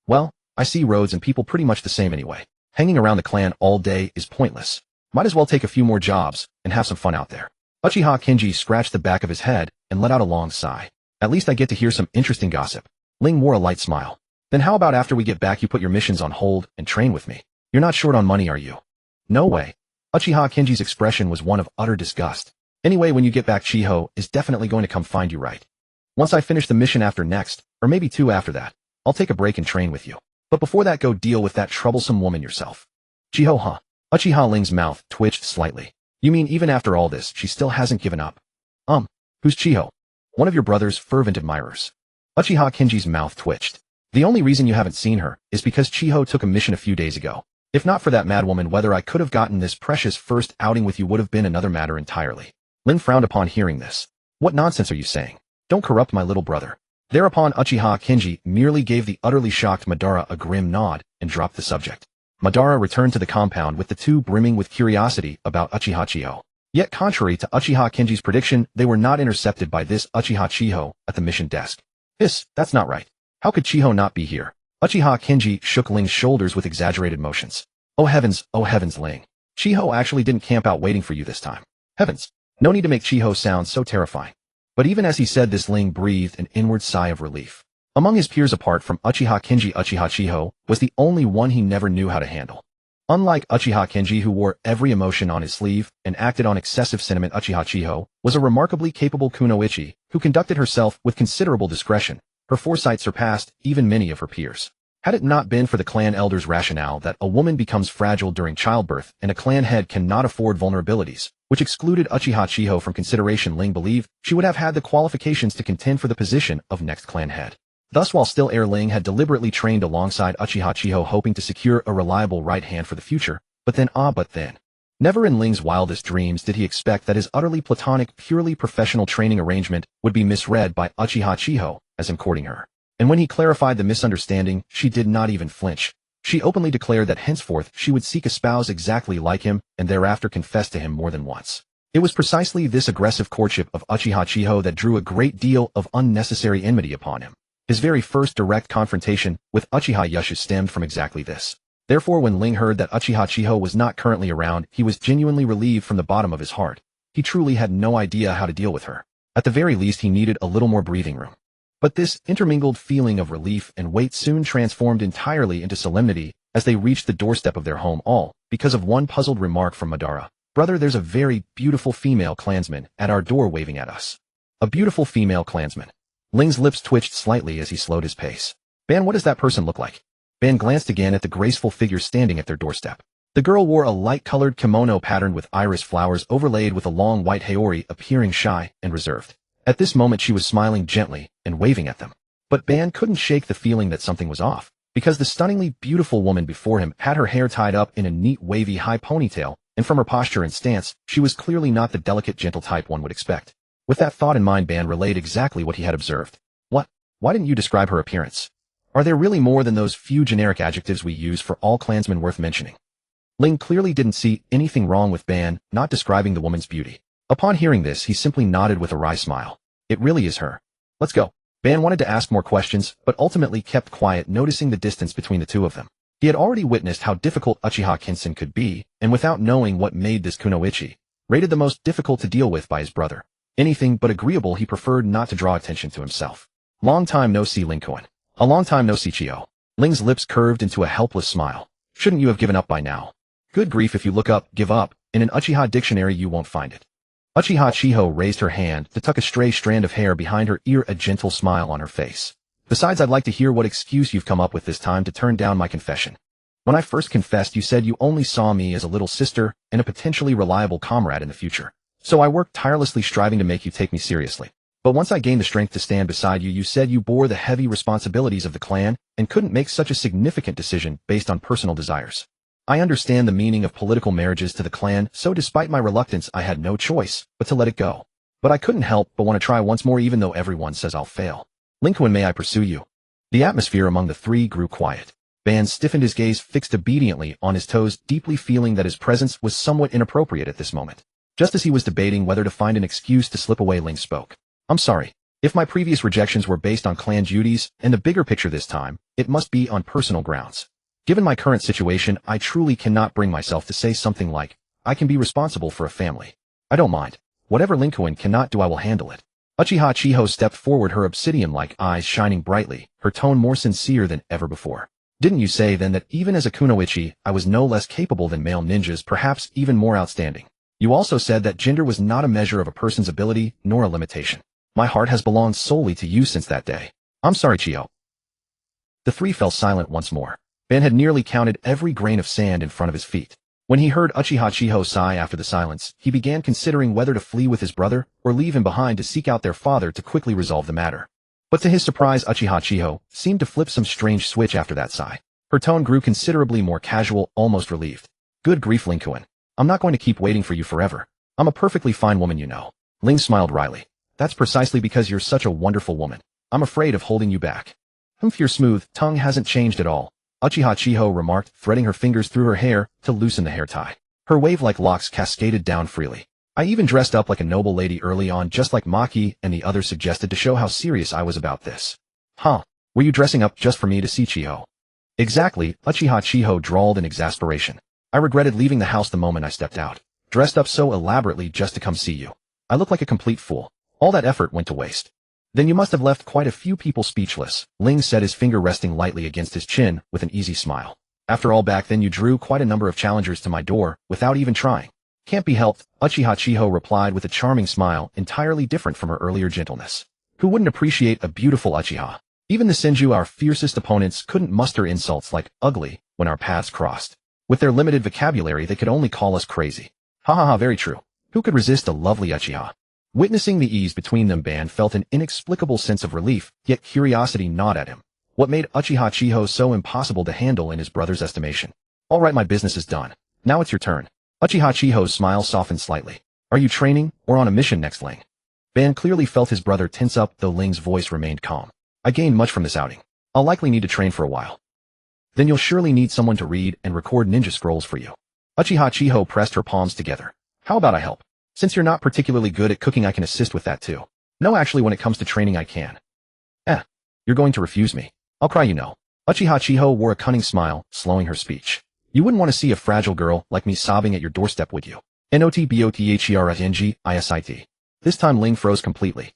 Well, I see roads and people pretty much the same anyway. Hanging around the clan all day is pointless. Might as well take a few more jobs and have some fun out there. Uchiha Kenji scratched the back of his head and let out a long sigh. At least I get to hear some interesting gossip. Ling wore a light smile. Then how about after we get back you put your missions on hold and train with me? You're not short on money, are you? No way. Uchiha Kenji's expression was one of utter disgust. Anyway, when you get back, Chiho is definitely going to come find you, right? Once I finish the mission after next, or maybe 2 after that, I'll take a break and train with you. But before that, go deal with that troublesome woman yourself. Chiho, huh? Uchiha Ling's mouth twitched slightly. You mean even after all this, she still hasn't given up? Who's Chiho? One of your brother's fervent admirers. Uchiha Kenji's mouth twitched. The only reason you haven't seen her is because Chiho took a mission a few days ago. If not for that madwoman, whether I could have gotten this precious first outing with you would have been another matter entirely. Ling frowned upon hearing this. What nonsense are you saying? Don't corrupt my little brother. Thereupon Uchiha Kenji merely gave the utterly shocked Madara a grim nod and dropped the subject. Madara returned to the compound with the two brimming with curiosity about Uchiha Chiho. Yet contrary to Uchiha Kenji's prediction, they were not intercepted by this Uchiha Chiho at the mission desk. That's not right. How could Chiho not be here? Uchiha Kenji shook Ling's shoulders with exaggerated motions. Oh heavens, Ling. Chiho actually didn't camp out waiting for you this time. Heavens. No need to make Chiho sound so terrifying. But even as he said this, Ling breathed an inward sigh of relief. Among his peers apart from Uchiha Kenji, Uchiha Chiho was the only one he never knew how to handle. Unlike Uchiha Kenji, who wore every emotion on his sleeve and acted on excessive sentiment, Uchiha Chiho was a remarkably capable kunoichi who conducted herself with considerable discretion. Her foresight surpassed even many of her peers. Had it not been for the clan elder's rationale that a woman becomes fragile during childbirth and a clan head cannot afford vulnerabilities, which excluded Uchiha Chiho from consideration, Ling believed she would have had the qualifications to contend for the position of next clan head. Thus, while still heir, Ling had deliberately trained alongside Uchiha Chiho, hoping to secure a reliable right hand for the future, but then. Never in Ling's wildest dreams did he expect that his utterly platonic, purely professional training arrangement would be misread by Uchiha Chiho as him courting her. And when he clarified the misunderstanding, she did not even flinch. She openly declared that henceforth she would seek a spouse exactly like him and thereafter confess to him more than once. It was precisely this aggressive courtship of Uchiha Chiho that drew a great deal of unnecessary enmity upon him. His very first direct confrontation with Uchiha Yushu stemmed from exactly this. Therefore, when Ling heard that Uchiha Chiho was not currently around, he was genuinely relieved from the bottom of his heart. He truly had no idea how to deal with her. At the very least, he needed a little more breathing room. But this intermingled feeling of relief and weight soon transformed entirely into solemnity as they reached the doorstep of their home, all because of one puzzled remark from Madara. Brother, there's a very beautiful female clansman at our door waving at us. A beautiful female clansman. Ling's lips twitched slightly as he slowed his pace. Ban, what does that person look like? Ban glanced again at the graceful figure standing at their doorstep. The girl wore a light-colored kimono patterned with iris flowers overlaid with a long white haori, appearing shy and reserved. At this moment she was smiling gently and waving at them. But Ban couldn't shake the feeling that something was off, because the stunningly beautiful woman before him had her hair tied up in a neat wavy high ponytail, and from her posture and stance, she was clearly not the delicate gentle type one would expect. With that thought in mind, Ban relayed exactly what he had observed. What? Why didn't you describe her appearance? Are there really more than those few generic adjectives we use for all clansmen worth mentioning? Ling clearly didn't see anything wrong with Ban not describing the woman's beauty. Upon hearing this, he simply nodded with a wry smile. It really is her. Let's go. Ban wanted to ask more questions, but ultimately kept quiet, noticing the distance between the two of them. He had already witnessed how difficult Uchiha Kensen could be, and without knowing what made this kunoichi Rated the most difficult to deal with by his brother. Anything but agreeable, he preferred not to draw attention to himself. Long time no see, Ling Kuan. A long time no see, Chio. Ling's lips curved into a helpless smile. Shouldn't you have given up by now? Good grief, if you look up, give up, in an Uchiha dictionary you won't find it. Uchiha Chiho raised her hand to tuck a stray strand of hair behind her ear, a gentle smile on her face. Besides, I'd like to hear what excuse you've come up with this time to turn down my confession. When I first confessed, you said you only saw me as a little sister and a potentially reliable comrade in the future. So I worked tirelessly striving to make you take me seriously. But once I gained the strength to stand beside you, you said you bore the heavy responsibilities of the clan and couldn't make such a significant decision based on personal desires. I understand the meaning of political marriages to the clan, so despite my reluctance, I had no choice but to let it go. But I couldn't help but want to try once more, even though everyone says I'll fail. Ling Kuan, may I pursue you? The atmosphere among the three grew quiet. Ban stiffened, his gaze fixed obediently on his toes, deeply feeling that his presence was somewhat inappropriate at this moment. Just as he was debating whether to find an excuse to slip away, Ling spoke. I'm sorry. If my previous rejections were based on clan duties and the bigger picture this time, it must be on personal grounds. Given my current situation, I truly cannot bring myself to say something like, I can be responsible for a family. I don't mind. Whatever Ling Kuan cannot do, I will handle it. Uchiha Chiho stepped forward, her obsidian-like eyes shining brightly, her tone more sincere than ever before. Didn't you say then that even as a kunoichi, I was no less capable than male ninjas, perhaps even more outstanding? You also said that gender was not a measure of a person's ability, nor a limitation. My heart has belonged solely to you since that day. I'm sorry, Chiyo. The three fell silent once more. Ben had nearly counted every grain of sand in front of his feet. When he heard Uchiha Chiho sigh after the silence, he began considering whether to flee with his brother or leave him behind to seek out their father to quickly resolve the matter. But to his surprise, Uchiha Chiho seemed to flip some strange switch after that sigh. Her tone grew considerably more casual, almost relieved. Good grief, Ling Kuan. I'm not going to keep waiting for you forever. I'm a perfectly fine woman, you know. Ling smiled wryly. That's precisely because you're such a wonderful woman. I'm afraid of holding you back. Your smooth tongue hasn't changed at all, Uchiha Chiho remarked, threading her fingers through her hair to loosen the hair tie. Her wave-like locks cascaded down freely. I even dressed up like a noble lady early on, just like Maki and the others suggested, to show how serious I was about this. Huh? Were you dressing up just for me to see, Chiho? Exactly, Uchiha Chiho drawled in exasperation. I regretted leaving the house the moment I stepped out. Dressed up so elaborately just to come see you. I look like a complete fool. All that effort went to waste. Then you must have left quite a few people speechless, Ling said, his finger resting lightly against his chin with an easy smile. After all, back then you drew quite a number of challengers to my door without even trying. Can't be helped, Uchiha Chiho replied with a charming smile entirely different from her earlier gentleness. Who wouldn't appreciate a beautiful Uchiha? Even the Senju, our fiercest opponents, couldn't muster insults like ugly when our paths crossed. With their limited vocabulary, they could only call us crazy. Ha ha ha, very true. Who could resist a lovely Uchiha? Witnessing the ease between them, Ban felt an inexplicable sense of relief, yet curiosity gnawed at him. What made Uchiha Chiho so impossible to handle in his brother's estimation? All right, my business is done. Now it's your turn. Uchiha Chiho's smile softened slightly. Are you training or on a mission next, Ling? Ban clearly felt his brother tense up, though Ling's voice remained calm. I gained much from this outing. I'll likely need to train for a while. Then you'll surely need someone to read and record ninja scrolls for you. Uchiha Chiho pressed her palms together. How about I help? Since you're not particularly good at cooking, I can assist with that too. No, actually, when it comes to training, I can. You're going to refuse me. I'll cry, you know. Uchiha Chiho wore a cunning smile, slowing her speech. You wouldn't want to see a fragile girl like me sobbing at your doorstep, would you? NotbotherngIsit. This time Ling froze completely.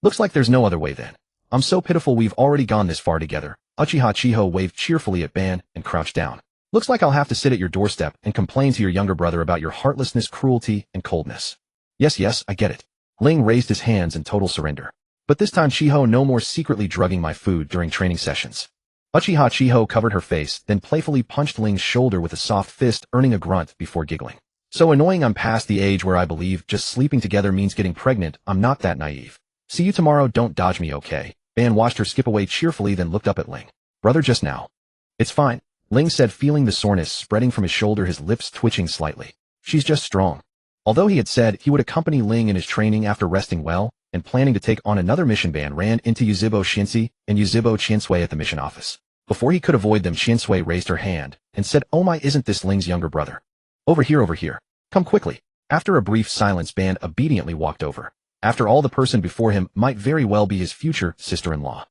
Looks like there's no other way then. I'm so pitiful we've already gone this far together. Uchiha Chiho waved cheerfully at Ban and crouched down. Looks like I'll have to sit at your doorstep and complain to your younger brother about your heartlessness, cruelty, and coldness. Yes, I get it. Ling raised his hands in total surrender. But this time, Chiho, no more secretly drugging my food during training sessions. Uchiha Chiho covered her face, then playfully punched Ling's shoulder with a soft fist, earning a grunt before giggling. So annoying, I'm past the age where I believe just sleeping together means getting pregnant. I'm not that naive. See you tomorrow, don't dodge me, okay? Ban watched her skip away cheerfully, then looked up at Ling. Brother, just now. It's fine, Ling said, feeling the soreness spreading from his shoulder, his lips twitching slightly. She's just strong. Although he had said he would accompany Ling in his training after resting well and planning to take on another mission, Ban ran into Yuzhibo Shinsei and Yuzhibo Chinsui at the mission office. Before he could avoid them, Chinsui raised her hand and said, "Oh my, isn't this Ling's younger brother? Over here. Come quickly." After a brief silence, Ban obediently walked over. After all, the person before him might very well be his future sister-in-law.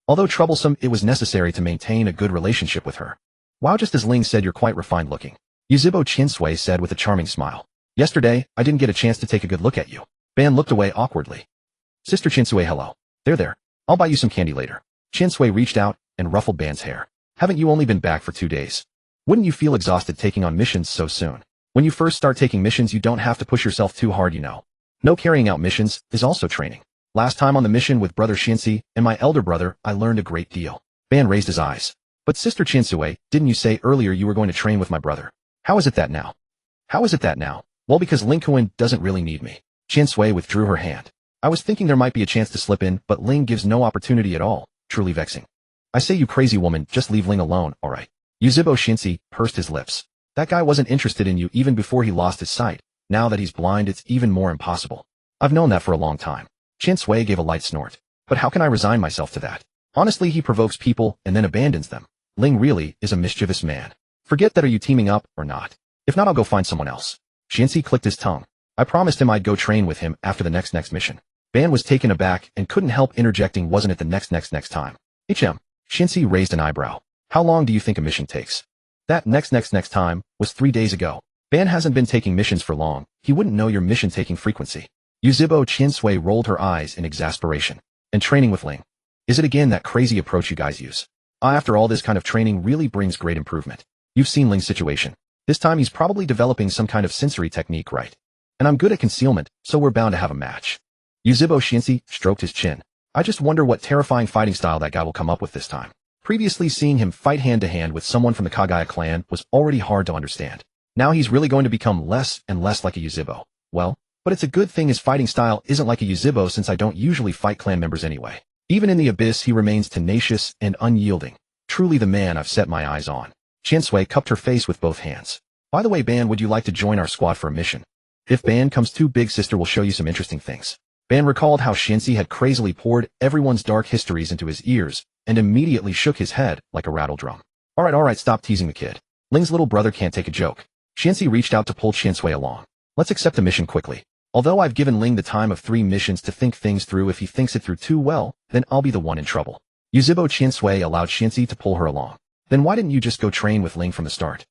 Although troublesome, it was necessary to maintain a good relationship with her. Wow, just as Ling said, you're quite refined looking. Yuzhibo Chinsui said with a charming smile. Yesterday, I didn't get a chance to take a good look at you. Ban looked away awkwardly. Sister Chinsue, hello. There. I'll buy you some candy later. Chinsue reached out and ruffled Ban's hair. Haven't you only been back for 2 days? Wouldn't you feel exhausted taking on missions so soon? When you first start taking missions, you don't have to push yourself too hard, you know. No, carrying out missions is also training. Last time on the mission with brother Shinsi and my elder brother, I learned a great deal. Ban raised his eyes. But Sister Chinsue, didn't you say earlier you were going to train with my brother? How is it that now? Well, because Ling Kuan doesn't really need me. Chinsue withdrew her hand. I was thinking there might be a chance to slip in, but Ling gives no opportunity at all. Truly vexing. I say, you crazy woman, just leave Ling alone, alright? Yuzhibo Shinsi pursed his lips. That guy wasn't interested in you even before he lost his sight. Now that he's blind, it's even more impossible. I've known that for a long time. Chinsue gave a light snort. But how can I resign myself to that? Honestly, he provokes people and then abandons them. Ling really is a mischievous man. Forget that, are you teaming up or not? If not, I'll go find someone else. Shinsi clicked his tongue. I promised him I'd go train with him after the next mission. Ban was taken aback and couldn't help interjecting, wasn't it the next time? Shinsi raised an eyebrow. How long do you think a mission takes? That next time was 3 days ago. Ban hasn't been taking missions for long. He wouldn't know your mission-taking frequency. Yuzhibo Chinsue rolled her eyes in exasperation. And training with Ling. Is it again that crazy approach you guys use? After all, this kind of training really brings great improvement. You've seen Ling's situation. This time he's probably developing some kind of sensory technique, right? And I'm good at concealment, so we're bound to have a match. Yuzhibo Shinsi stroked his chin. I just wonder what terrifying fighting style that guy will come up with this time. Previously, seeing him fight hand-to-hand with someone from the Kagaya clan was already hard to understand. Now he's really going to become less and less like a Yuzhibo. Well, but it's a good thing his fighting style isn't like a Yuzhibo, since I don't usually fight clan members anyway. Even in the abyss, he remains tenacious and unyielding. Truly the man I've set my eyes on. Chinsue cupped her face with both hands. By the way, Ban, would you like to join our squad for a mission? If Ban comes too big, sister will show you some interesting things. Ban recalled how Shinsi had crazily poured everyone's dark histories into his ears, and immediately shook his head like a rattle drum. Alright, stop teasing the kid. Ling's little brother can't take a joke. Shinsi reached out to pull Chinsue along. Let's accept the mission quickly. Although I've given Ling the time of 3 missions to think things through, if he thinks it through too well, then I'll be the one in trouble. Yuzhibo Chinsue allowed Shinsi to pull her along. Then why didn't you just go train with Ling from the start?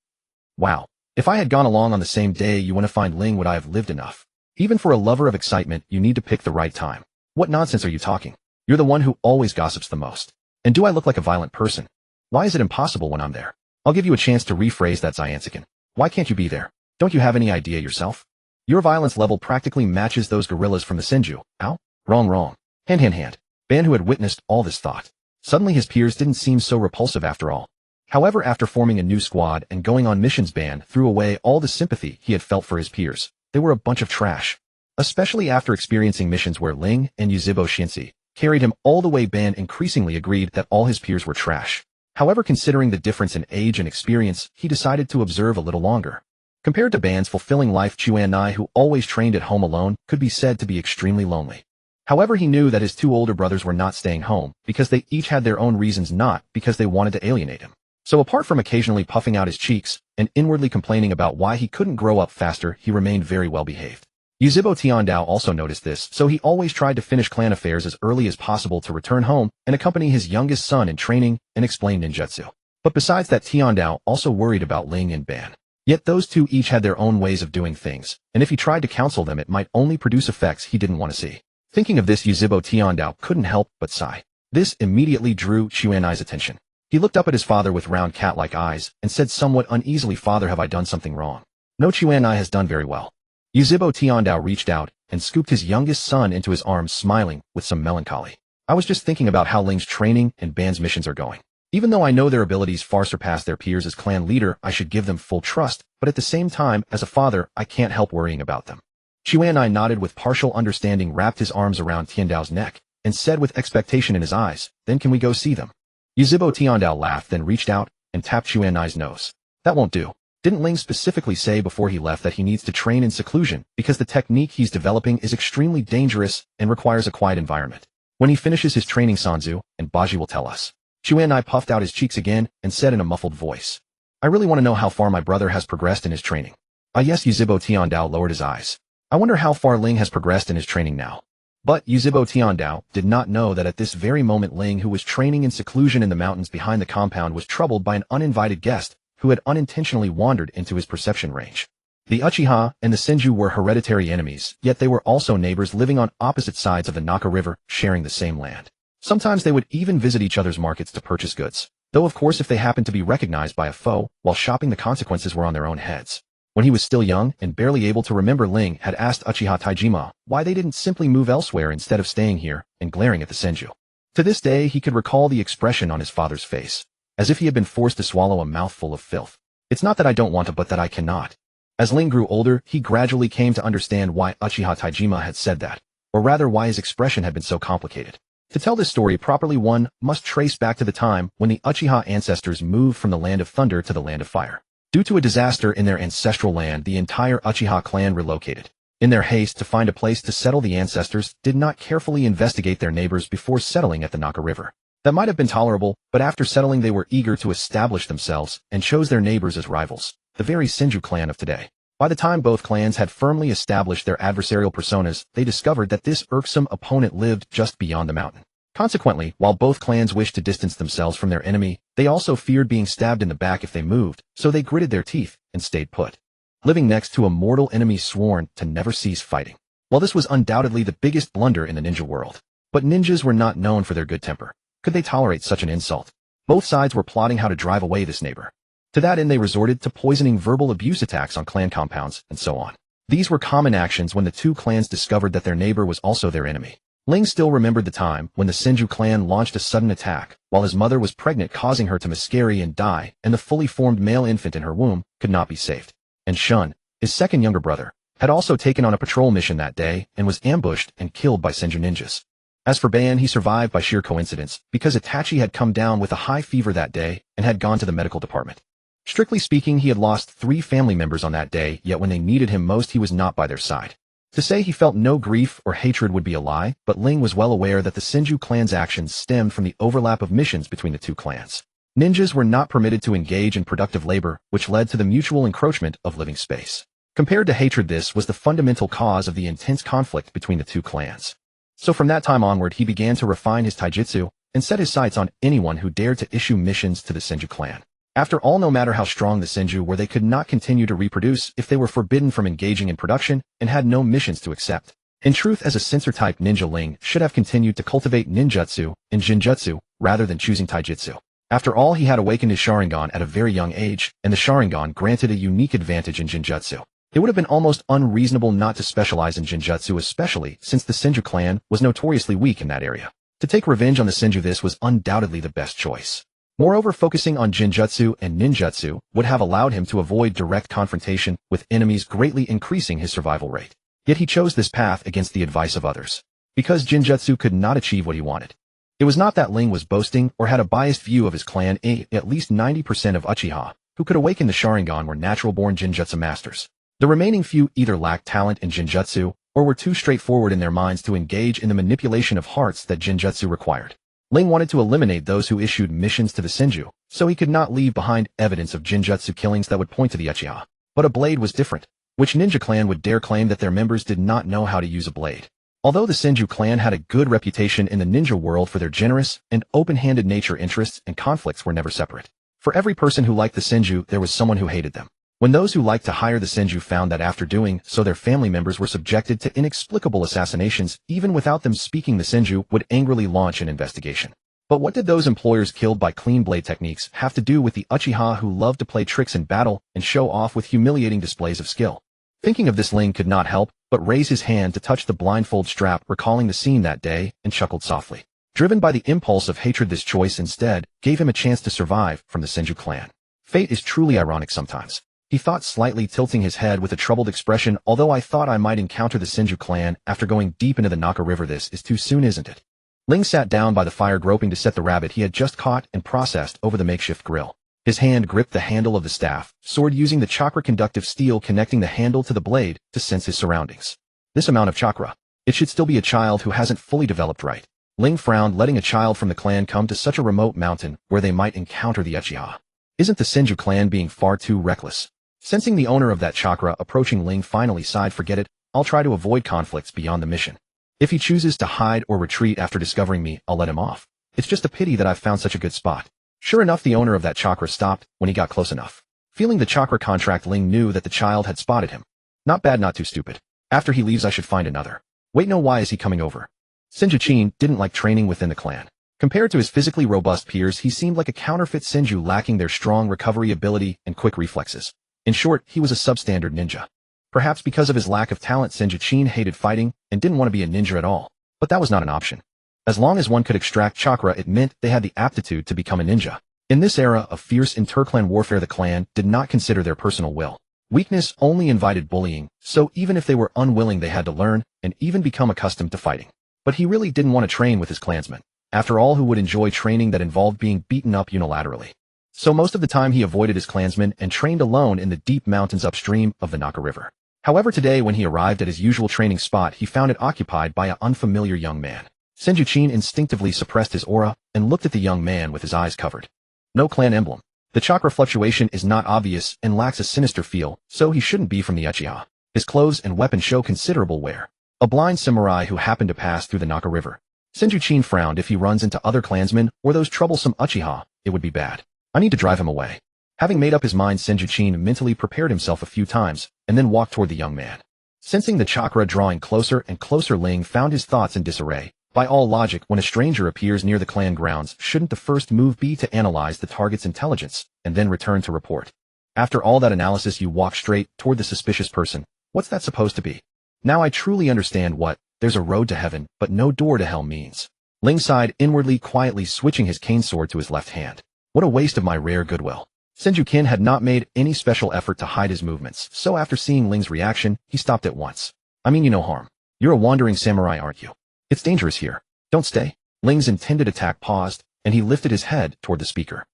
Wow. If I had gone along on the same day you want to find Ling, would I have lived enough? Even for a lover of excitement, you need to pick the right time. What nonsense are you talking? You're the one who always gossips the most. And do I look like a violent person? Why is it impossible when I'm there? I'll give you a chance to rephrase that, Zyansikin. Why can't you be there? Don't you have any idea yourself? Your violence level practically matches those gorillas from the Senju. Ow? Wrong. Hand. Ban, who had witnessed all this, thought. Suddenly his peers didn't seem so repulsive after all. However, after forming a new squad and going on missions, Ban threw away all the sympathy he had felt for his peers. They were a bunch of trash. Especially after experiencing missions where Ling and Yuzhibo Shinsi carried him all the way, Ban increasingly agreed that all his peers were trash. However, considering the difference in age and experience, he decided to observe a little longer. Compared to Ban's fulfilling life, Chuan-Nai, who always trained at home alone, could be said to be extremely lonely. However, he knew that his 2 older brothers were not staying home, because they each had their own reasons, not because they wanted to alienate him. So apart from occasionally puffing out his cheeks and inwardly complaining about why he couldn't grow up faster, he remained very well behaved. Yuzhibo Tiandao also noticed this, so he always tried to finish clan affairs as early as possible to return home and accompany his youngest son in training and explain ninjutsu. But besides that, Tiandao also worried about Ling and Ban. Yet those two each had their own ways of doing things, and if he tried to counsel them, it might only produce effects he didn't want to see. Thinking of this, Yuzhibo Tiandao couldn't help but sigh. This immediately drew Chuan-Nai's attention. He looked up at his father with round cat-like eyes and said somewhat uneasily, "Father, have I done something wrong?" "No, Chuan-Nai has done very well." Yuzhibo Tiandao reached out and scooped his youngest son into his arms, smiling with some melancholy. "I was just thinking about how Ling's training and Ban's missions are going. Even though I know their abilities far surpass their peers as clan leader, I should give them full trust, but at the same time, as a father, I can't help worrying about them." Chuan-Nai nodded with partial understanding, wrapped his arms around Tiandao's neck, and said with expectation in his eyes, "Then can we go see them?" Yuzhibo Tiandao laughed, then reached out and tapped Chuan-Nai's nose. "That won't do. Didn't Ling specifically say before he left that he needs to train in seclusion because the technique he's developing is extremely dangerous and requires a quiet environment? When he finishes his training, Sanzu and Baji will tell us." Chuan-Nai puffed out his cheeks again and said in a muffled voice, "I really want to know how far my brother has progressed in his training." "Ah yes." Yuzhibo Tiandao lowered his eyes. "I wonder how far Ling has progressed in his training now." But Yuzhibo Tiandao did not know that at this very moment Ling, who was training in seclusion in the mountains behind the compound, was troubled by an uninvited guest who had unintentionally wandered into his perception range. The Uchiha and the Senju were hereditary enemies, yet they were also neighbors living on opposite sides of the Naka River, sharing the same land. Sometimes they would even visit each other's markets to purchase goods, though of course if they happened to be recognized by a foe while shopping, the consequences were on their own heads. When he was still young and barely able to remember, Ling had asked Uchiha Taijima why they didn't simply move elsewhere instead of staying here and glaring at the Senju. To this day, he could recall the expression on his father's face, as if he had been forced to swallow a mouthful of filth. It's not that I don't want to, but that I cannot. As Ling grew older, he gradually came to understand why Uchiha Taijima had said that, or rather why his expression had been so complicated. To tell this story properly, one must trace back to the time when the Uchiha ancestors moved from the land of thunder to the land of fire. Due to a disaster in their ancestral land, the entire Uchiha clan relocated. In their haste to find a place to settle, the ancestors did not carefully investigate their neighbors before settling at the Naka River. That might have been tolerable, but after settling they were eager to establish themselves and chose their neighbors as rivals, the very Senju clan of today. By the time both clans had firmly established their adversarial personas, they discovered that this irksome opponent lived just beyond the mountain. Consequently, while both clans wished to distance themselves from their enemy, they also feared being stabbed in the back if they moved, so they gritted their teeth and stayed put. Living next to a mortal enemy sworn to never cease fighting. While this was undoubtedly the biggest blunder in the ninja world, but ninjas were not known for their good temper. Could they tolerate such an insult? Both sides were plotting how to drive away this neighbor. To that end, they resorted to poisoning verbal abuse attacks on clan compounds, and so on. These were common actions when the two clans discovered that their neighbor was also their enemy. Ling still remembered the time when the Senju clan launched a sudden attack while his mother was pregnant, causing her to miscarry and die, and the fully formed male infant in her womb could not be saved. And Shun, his second younger brother, had also taken on a patrol mission that day and was ambushed and killed by Senju ninjas. As for Ban, he survived by sheer coincidence because Itachi had come down with a high fever that day and had gone to the medical department. Strictly speaking, he had lost 3 family members on that day, yet when they needed him most, he was not by their side. To say he felt no grief or hatred would be a lie, but Ling was well aware that the Senju clan's actions stemmed from the overlap of missions between the two clans. Ninjas were not permitted to engage in productive labor, which led to the mutual encroachment of living space. Compared to hatred, this was the fundamental cause of the intense conflict between the two clans. So from that time onward, he began to refine his taijutsu and set his sights on anyone who dared to issue missions to the Senju clan. After all, no matter how strong the Senju were, they could not continue to reproduce if they were forbidden from engaging in production and had no missions to accept. In truth, as a censor-type ninja, Ling should have continued to cultivate ninjutsu and jinjutsu rather than choosing taijutsu. After all, he had awakened his Sharingan at a very young age, and the Sharingan granted a unique advantage in jinjutsu. It would have been almost unreasonable not to specialize in jinjutsu, especially since the Senju clan was notoriously weak in that area. To take revenge on the Senju, this was undoubtedly the best choice. Moreover, focusing on jinjutsu and ninjutsu would have allowed him to avoid direct confrontation with enemies, greatly increasing his survival rate. Yet he chose this path against the advice of others, because jinjutsu could not achieve what he wanted. It was not that Ling was boasting or had a biased view of his clan. At least 90% of Uchiha who could awaken the Sharingan were natural-born jinjutsu masters. The remaining few either lacked talent in jinjutsu or were too straightforward in their minds to engage in the manipulation of hearts that jinjutsu required. Ling wanted to eliminate those who issued missions to the Senju, so he could not leave behind evidence of jinjutsu killings that would point to the Uchiha. But a blade was different. Which ninja clan would dare claim that their members did not know how to use a blade? Although the Senju clan had a good reputation in the ninja world for their generous and open-handed nature, interests and conflicts were never separate. For every person who liked the Senju, there was someone who hated them. When those who liked to hire the Senju found that after doing so their family members were subjected to inexplicable assassinations, even without them speaking, the Senju would angrily launch an investigation. But what did those employers killed by clean blade techniques have to do with the Uchiha who loved to play tricks in battle and show off with humiliating displays of skill? Thinking of this, Ling could not help but raise his hand to touch the blindfold strap, recalling the scene that day, and chuckled softly. Driven by the impulse of hatred, this choice instead gave him a chance to survive from the Senju clan. Fate is truly ironic sometimes. He thought, slightly tilting his head with a troubled expression. Although I thought I might encounter the Senju clan after going deep into the Naka River, this is too soon, isn't it? Ling sat down by the fire, groping to set the rabbit he had just caught and processed over the makeshift grill. His hand gripped the handle of the staff, sword, using the chakra-conductive steel connecting the handle to the blade to sense his surroundings. This amount of chakra. It should still be a child who hasn't fully developed right. Ling frowned, letting a child from the clan come to such a remote mountain where they might encounter the Uchiha. Isn't the Senju clan being far too reckless? Sensing the owner of that chakra approaching, Ling finally sighed. Forget it, I'll try to avoid conflicts beyond the mission. If he chooses to hide or retreat after discovering me, I'll let him off. It's just a pity that I've found such a good spot. Sure enough, the owner of that chakra stopped when he got close enough. Feeling the chakra contract, Ling knew that the child had spotted him. Not bad, not too stupid. After he leaves I should find another. Wait, no, why is he coming over? Senju Qin didn't like training within the clan. Compared to his physically robust peers, he seemed like a counterfeit Senju lacking their strong recovery ability and quick reflexes. In short, he was a substandard ninja. Perhaps because of his lack of talent, Senju Qin hated fighting and didn't want to be a ninja at all. But that was not an option. As long as one could extract chakra, it meant they had the aptitude to become a ninja. In this era of fierce interclan warfare, the clan did not consider their personal will. Weakness only invited bullying, so even if they were unwilling they had to learn and even become accustomed to fighting. But he really didn't want to train with his clansmen. After all, who would enjoy training that involved being beaten up unilaterally? So most of the time he avoided his clansmen and trained alone in the deep mountains upstream of the Naka River. However, today when he arrived at his usual training spot, he found it occupied by an unfamiliar young man. Senju Qin instinctively suppressed his aura and looked at the young man with his eyes covered. No clan emblem. The chakra fluctuation is not obvious and lacks a sinister feel, so he shouldn't be from the Uchiha. His clothes and weapons show considerable wear. A blind samurai who happened to pass through the Naka River. Senju Qin frowned. If he runs into other clansmen or those troublesome Uchiha, it would be bad. I need to drive him away. Having made up his mind, Senju Qin mentally prepared himself a few times and then walked toward the young man. Sensing the chakra drawing closer and closer, Ling found his thoughts in disarray. By all logic, when a stranger appears near the clan grounds, shouldn't the first move be to analyze the target's intelligence and then return to report? After all that analysis, you walk straight toward the suspicious person. What's that supposed to be? Now I truly understand what "there's a road to heaven, but no door to hell" means. Ling sighed inwardly, quietly switching his cane sword to his left hand. What a waste of my rare goodwill. Senju Qin had not made any special effort to hide his movements, so after seeing Ling's reaction, he stopped at once. I mean you no harm. You're a wandering samurai, aren't you? It's dangerous here. Don't stay. Ling's intended attack paused, and he lifted his head toward the speaker.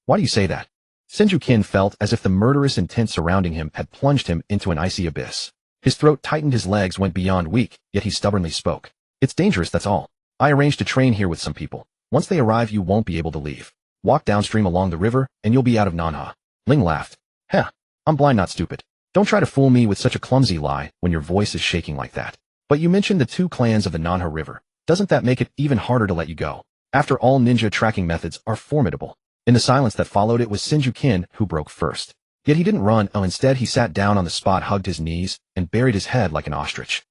Why do you say that? Senju Qin felt as if the murderous intent surrounding him had plunged him into an icy abyss. His throat tightened, his legs went beyond weak, yet he stubbornly spoke. It's dangerous, that's all. I arranged to train here with some people. Once they arrive, you won't be able to leave. Walk downstream along the river, and you'll be out of Nanha. Ling laughed. Heh, I'm blind, not stupid. Don't try to fool me with such a clumsy lie when your voice is shaking like that. But you mentioned the two clans of the Nanha River. Doesn't that make it even harder to let you go? After all, ninja tracking methods are formidable. In the silence that followed, it was Senju Qin who broke first. Yet he didn't run, instead he sat down on the spot, hugged his knees, and buried his head like an ostrich.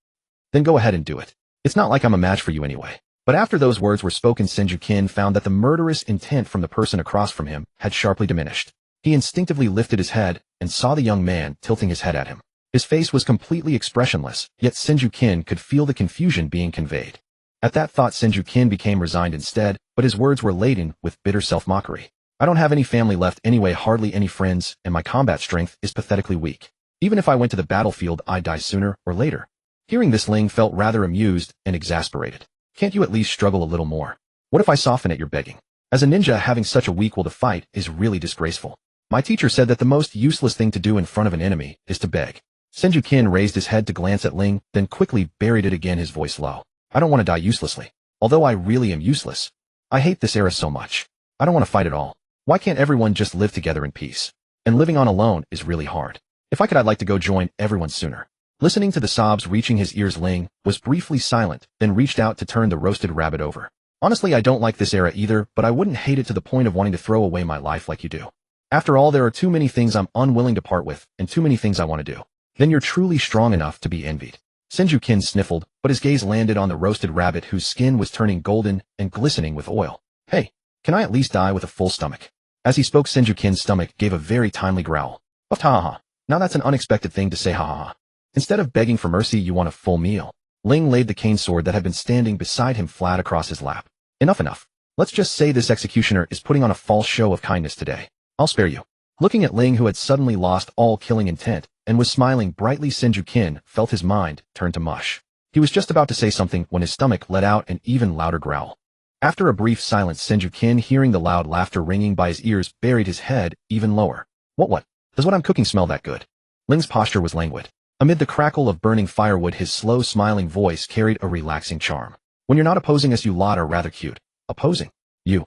Then go ahead and do it. It's not like I'm a match for you anyway. But after those words were spoken, Senju Qin found that the murderous intent from the person across from him had sharply diminished. He instinctively lifted his head and saw the young man tilting his head at him. His face was completely expressionless, yet Senju Qin could feel the confusion being conveyed. At that thought, Senju Qin became resigned instead, but his words were laden with bitter self-mockery. I don't have any family left anyway, hardly any friends, and my combat strength is pathetically weak. Even if I went to the battlefield, I'd die sooner or later. Hearing this, Ling felt rather amused and exasperated. Can't you at least struggle a little more? What if I soften at your begging? As a ninja, having such a weak will to fight is really disgraceful. My teacher said that the most useless thing to do in front of an enemy is to beg. Senju Qin raised his head to glance at Ling, then quickly buried it again, his voice low. I don't want to die uselessly. Although I really am useless. I hate this era so much. I don't want to fight at all. Why can't everyone just live together in peace? And living on alone is really hard. If I could, I'd like to go join everyone sooner. Listening to the sobs reaching his ears, Ling was briefly silent, then reached out to turn the roasted rabbit over. Honestly, I don't like this era either, but I wouldn't hate it to the point of wanting to throw away my life like you do. After all, there are too many things I'm unwilling to part with, and too many things I want to do. Then you're truly strong enough to be envied. Senju Qin sniffled, but his gaze landed on the roasted rabbit whose skin was turning golden and glistening with oil. Hey, can I at least die with a full stomach? As he spoke, Senju Qin's stomach gave a very timely growl. Ha ha ha. Now that's an unexpected thing to say, ha ha ha. Instead of begging for mercy, you want a full meal. Ling laid the cane sword that had been standing beside him flat across his lap. Enough. Let's just say this executioner is putting on a false show of kindness today. I'll spare you. Looking at Ling, who had suddenly lost all killing intent and was smiling brightly, Senju Qin felt his mind turn to mush. He was just about to say something when his stomach let out an even louder growl. After a brief silence, Senju Qin, hearing the loud laughter ringing by his ears, buried his head even lower. What? Does what I'm cooking smell that good? Ling's posture was languid. Amid the crackle of burning firewood, his slow, smiling voice carried a relaxing charm. When you're not opposing us, you lot are rather cute. Opposing? You?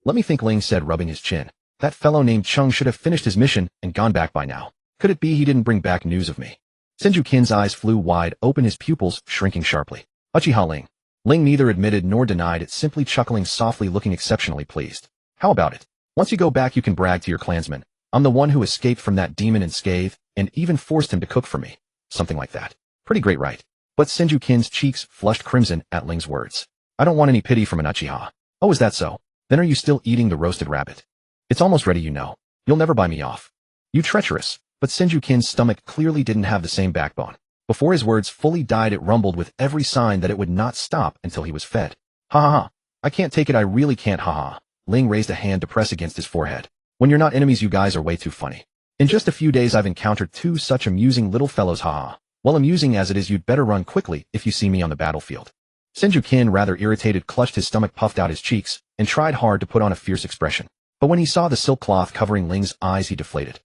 Let me think, Ling said, rubbing his chin. That fellow named Chung should have finished his mission and gone back by now. Could it be he didn't bring back news of me? Senju Qin's eyes flew wide open, his pupils shrinking sharply. Uchiha Ling. Ling neither admitted nor denied it, simply chuckling softly, looking exceptionally pleased. How about it? Once you go back, you can brag to your clansmen. I'm the one who escaped from that demon unscathed, and even forced him to cook for me. Something like that. Pretty great, right? But Senju Kin's cheeks flushed crimson at Ling's words. I don't want any pity from an Uchiha. Oh, is that so? Then are you still eating the roasted rabbit? It's almost ready, you know. You'll never buy me off. You treacherous. But Senju Kin's stomach clearly didn't have the same backbone. Before his words fully died, it rumbled with every sign that it would not stop until he was fed. Ha ha ha. I can't take it, I really can't, ha ha. Ling raised a hand to press against his forehead. When you're not enemies, you guys are way too funny. In just a few days I've encountered two such amusing little fellows, ha ha. Well, amusing as it is, you'd better run quickly if you see me on the battlefield. Senju Kin, rather irritated, clutched his stomach, puffed out his cheeks, and tried hard to put on a fierce expression. But when he saw the silk cloth covering Ling's eyes, he deflated.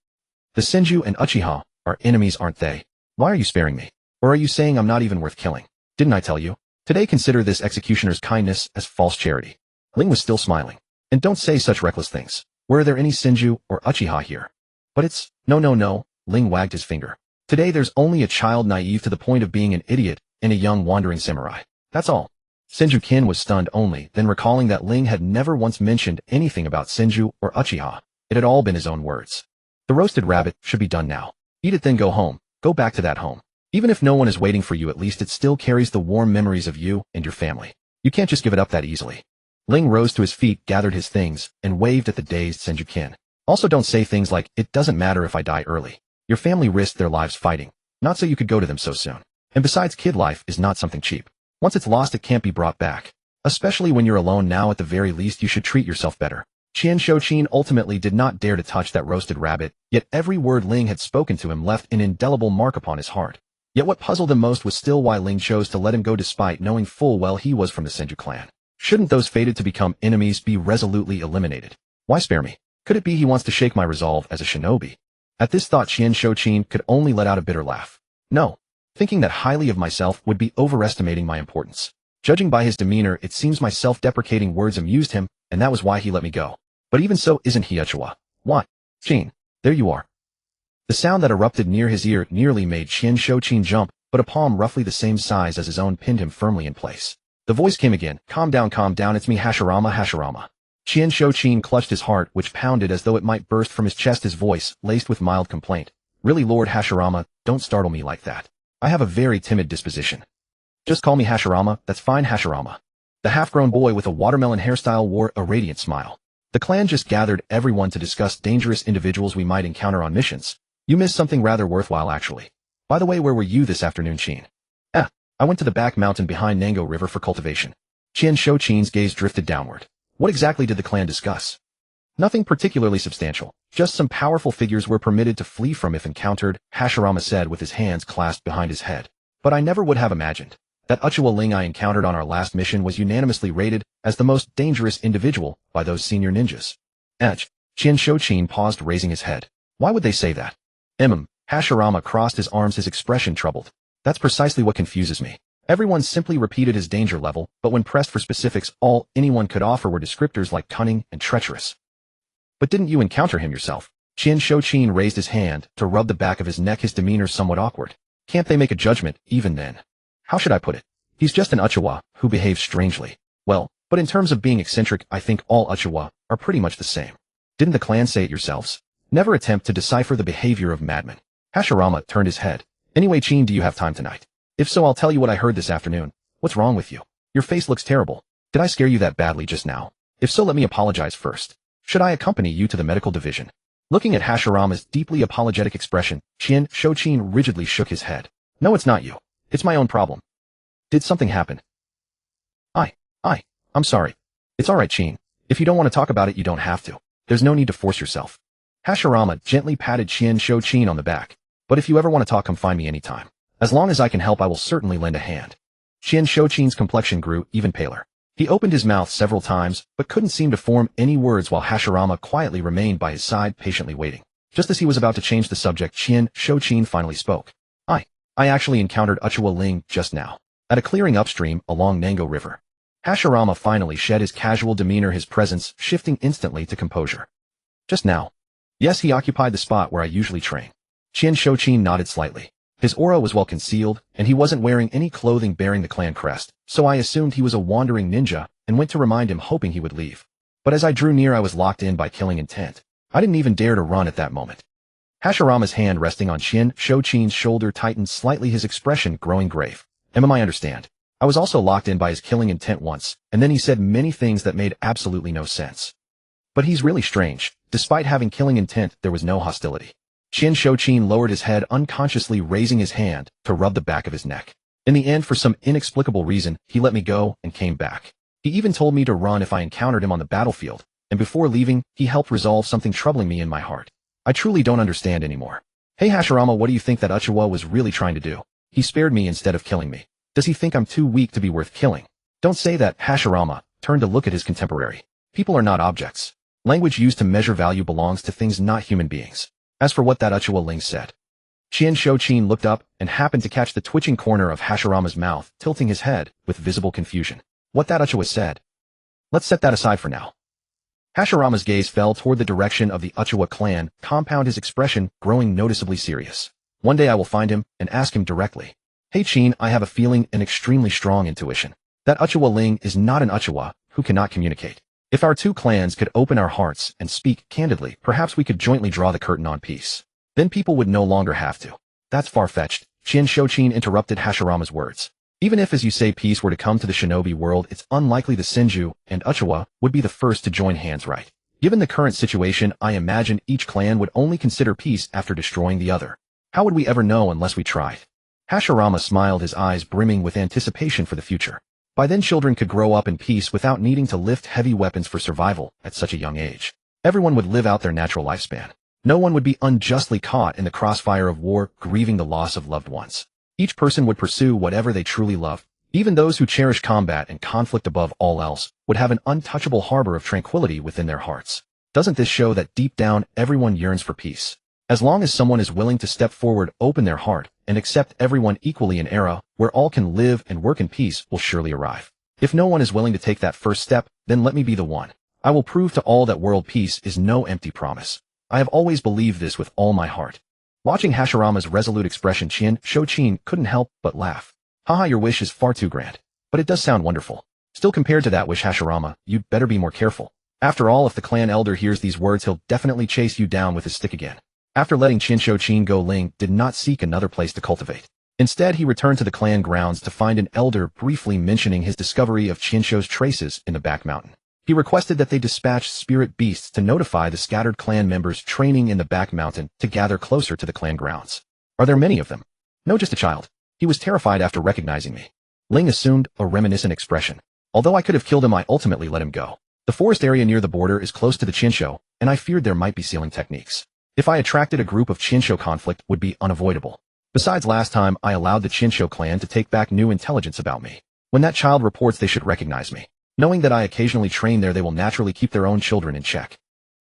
The Senju and Uchiha are enemies, aren't they? Why are you sparing me? Or are you saying I'm not even worth killing? Didn't I tell you? Today consider this executioner's kindness as false charity. Ling was still smiling. And don't say such reckless things. Were there any Senju or Uchiha here? But it's... No. Ling wagged his finger. Today there's only a child naive to the point of being an idiot and a young wandering samurai. That's all. Senju Kin was stunned only, then recalling that Ling had never once mentioned anything about Senju or Uchiha. It had all been his own words. The roasted rabbit should be done now. Eat it, then go home. Go back to that home. Even if no one is waiting for you, at least it still carries the warm memories of you and your family. You can't just give it up that easily. Ling rose to his feet, gathered his things, and waved at the dazed Senju Kin. Also, don't say things like, it doesn't matter if I die early. Your family risked their lives fighting, not so you could go to them so soon. And besides, kid life is not something cheap. Once it's lost, it can't be brought back. Especially when you're alone now, at the very least you should treat yourself better. Qian Shouqin ultimately did not dare to touch that roasted rabbit, yet every word Ling had spoken to him left an indelible mark upon his heart. Yet what puzzled him most was still why Ling chose to let him go despite knowing full well he was from the Senju clan. Shouldn't those fated to become enemies be resolutely eliminated? Why spare me? Could it be he wants to shake my resolve as a shinobi? At this thought, Qian Shouqin could only let out a bitter laugh. No. Thinking that highly of myself would be overestimating my importance. Judging by his demeanor, it seems my self-deprecating words amused him, and that was why he let me go. But even so, isn't he Uchiha? What? Qin, there you are. The sound that erupted near his ear nearly made Qian Shouqin jump, but a palm roughly the same size as his own pinned him firmly in place. The voice came again. Calm down, it's me, Hashirama, Hashirama. Qian Shouqin clutched his heart, which pounded as though it might burst from his chest, his voice laced with mild complaint. Really, Lord Hashirama, don't startle me like that. I have a very timid disposition. Just call me Hashirama, that's fine, Hashirama. The half-grown boy with a watermelon hairstyle wore a radiant smile. The clan just gathered everyone to discuss dangerous individuals we might encounter on missions. You missed something rather worthwhile, actually. By the way, where were you this afternoon, Qin? I went to the back mountain behind Nango River for cultivation. Qian Shouqin's gaze drifted downward. What exactly did the clan discuss? Nothing particularly substantial. Just some powerful figures were permitted to flee from if encountered, Hashirama said with his hands clasped behind his head. But I never would have imagined. That Uchiha Ling I encountered on our last mission was unanimously rated as the most dangerous individual by those senior ninjas. Qian Shouqin paused, raising his head. Why would they say that? Hashirama crossed his arms, his expression troubled. That's precisely what confuses me. Everyone simply repeated his danger level, but when pressed for specifics, all anyone could offer were descriptors like cunning and treacherous. But didn't you encounter him yourself? Qian Shouqin raised his hand to rub the back of his neck, his demeanor somewhat awkward. Can't they make a judgment, even then? How should I put it? He's just an Uchiha who behaves strangely. Well, but in terms of being eccentric, I think all Uchiha are pretty much the same. Didn't the clan say it yourselves? Never attempt to decipher the behavior of madmen. Hashirama turned his head. Anyway, Qin, do you have time tonight? If so, I'll tell you what I heard this afternoon. What's wrong with you? Your face looks terrible. Did I scare you that badly just now? If so, let me apologize first. Should I accompany you to the medical division? Looking at Hashirama's deeply apologetic expression, Qian Shouqin rigidly shook his head. No, it's not you. It's my own problem. Did something happen? I'm sorry. It's alright, Qin. If you don't want to talk about it, you don't have to. There's no need to force yourself. Hashirama gently patted Qian Shouqin on the back. But if you ever want to talk, come find me anytime. As long as I can help, I will certainly lend a hand. Qian Shouqin's complexion grew even paler. He opened his mouth several times, but couldn't seem to form any words while Hashirama quietly remained by his side, patiently waiting. Just as he was about to change the subject, Qian Shouqin finally spoke. I actually encountered Uchiha Ling just now, at a clearing upstream along Nango River. Hashirama finally shed his casual demeanor, his presence shifting instantly to composure. Just now? Yes, he occupied the spot where I usually train. Qian Shouqin nodded slightly. His aura was well concealed, and he wasn't wearing any clothing bearing the clan crest, so I assumed he was a wandering ninja and went to remind him, hoping he would leave. But as I drew near, I was locked in by killing intent. I didn't even dare to run at that moment. Hashirama's hand resting on Shochin's shoulder tightened slightly, his expression growing grave. I understand. I was also locked in by his killing intent once, and then he said many things that made absolutely no sense. But he's really strange. Despite having killing intent, there was no hostility. Shochin lowered his head, unconsciously raising his hand to rub the back of his neck. In the end, for some inexplicable reason, he let me go and came back. He even told me to run if I encountered him on the battlefield, and before leaving, he helped resolve something troubling me in my heart. I truly don't understand anymore. Hey Hashirama, what do you think that Uchiha was really trying to do? He spared me instead of killing me. Does he think I'm too weak to be worth killing? Don't say that. Hashirama turned to look at his contemporary. People are not objects. Language used to measure value belongs to things, not human beings. As for what that Uchiha Ling said. Shochin looked up and happened to catch the twitching corner of Hashirama's mouth, tilting his head with visible confusion. What that Uchiha said. Let's set that aside for now. Hashirama's gaze fell toward the direction of the Uchiha clan compound, his expression growing noticeably serious. One day I will find him and ask him directly. Hey Chin, I have a feeling, an extremely strong intuition. That Uchiha Ling is not an Uchiha who cannot communicate. If our two clans could open our hearts and speak candidly, perhaps we could jointly draw the curtain on peace. Then people would no longer have to. That's far-fetched. Shochin interrupted Hashirama's words. Even if, as you say, peace were to come to the shinobi world, it's unlikely the Senju and Uchiha would be the first to join hands, right? Given the current situation, I imagine each clan would only consider peace after destroying the other. How would we ever know unless we tried? Hashirama smiled, his eyes brimming with anticipation for the future. By then children could grow up in peace without needing to lift heavy weapons for survival at such a young age. Everyone would live out their natural lifespan. No one would be unjustly caught in the crossfire of war, grieving the loss of loved ones. Each person would pursue whatever they truly love. Even those who cherish combat and conflict above all else would have an untouchable harbor of tranquility within their hearts. Doesn't this show that deep down everyone yearns for peace? As long as someone is willing to step forward, open their heart, and accept everyone equally, an era where all can live and work in peace will surely arrive. If no one is willing to take that first step, then let me be the one. I will prove to all that world peace is no empty promise. I have always believed this with all my heart. Watching Hashirama's resolute expression, Shochin couldn't help but laugh. Haha, your wish is far too grand. But it does sound wonderful. Still, compared to that wish, Hashirama, you'd better be more careful. After all, if the clan elder hears these words, he'll definitely chase you down with his stick again. After letting Shochin go, Ling did not seek another place to cultivate. Instead, he returned to the clan grounds to find an elder briefly mentioning his discovery of Chinsho's traces in the back mountain. He requested that they dispatch spirit beasts to notify the scattered clan members training in the back mountain to gather closer to the clan grounds. Are there many of them? No, just a child. He was terrified after recognizing me. Ling assumed a reminiscent expression. Although I could have killed him, I ultimately let him go. The forest area near the border is close to the Chinsho, and I feared there might be sealing techniques. If I attracted a group of Chinsho, conflict would be unavoidable. Besides, last time I allowed the Chinsho clan to take back new intelligence about me. When that child reports, they should recognize me. Knowing that I occasionally train there, they will naturally keep their own children in check.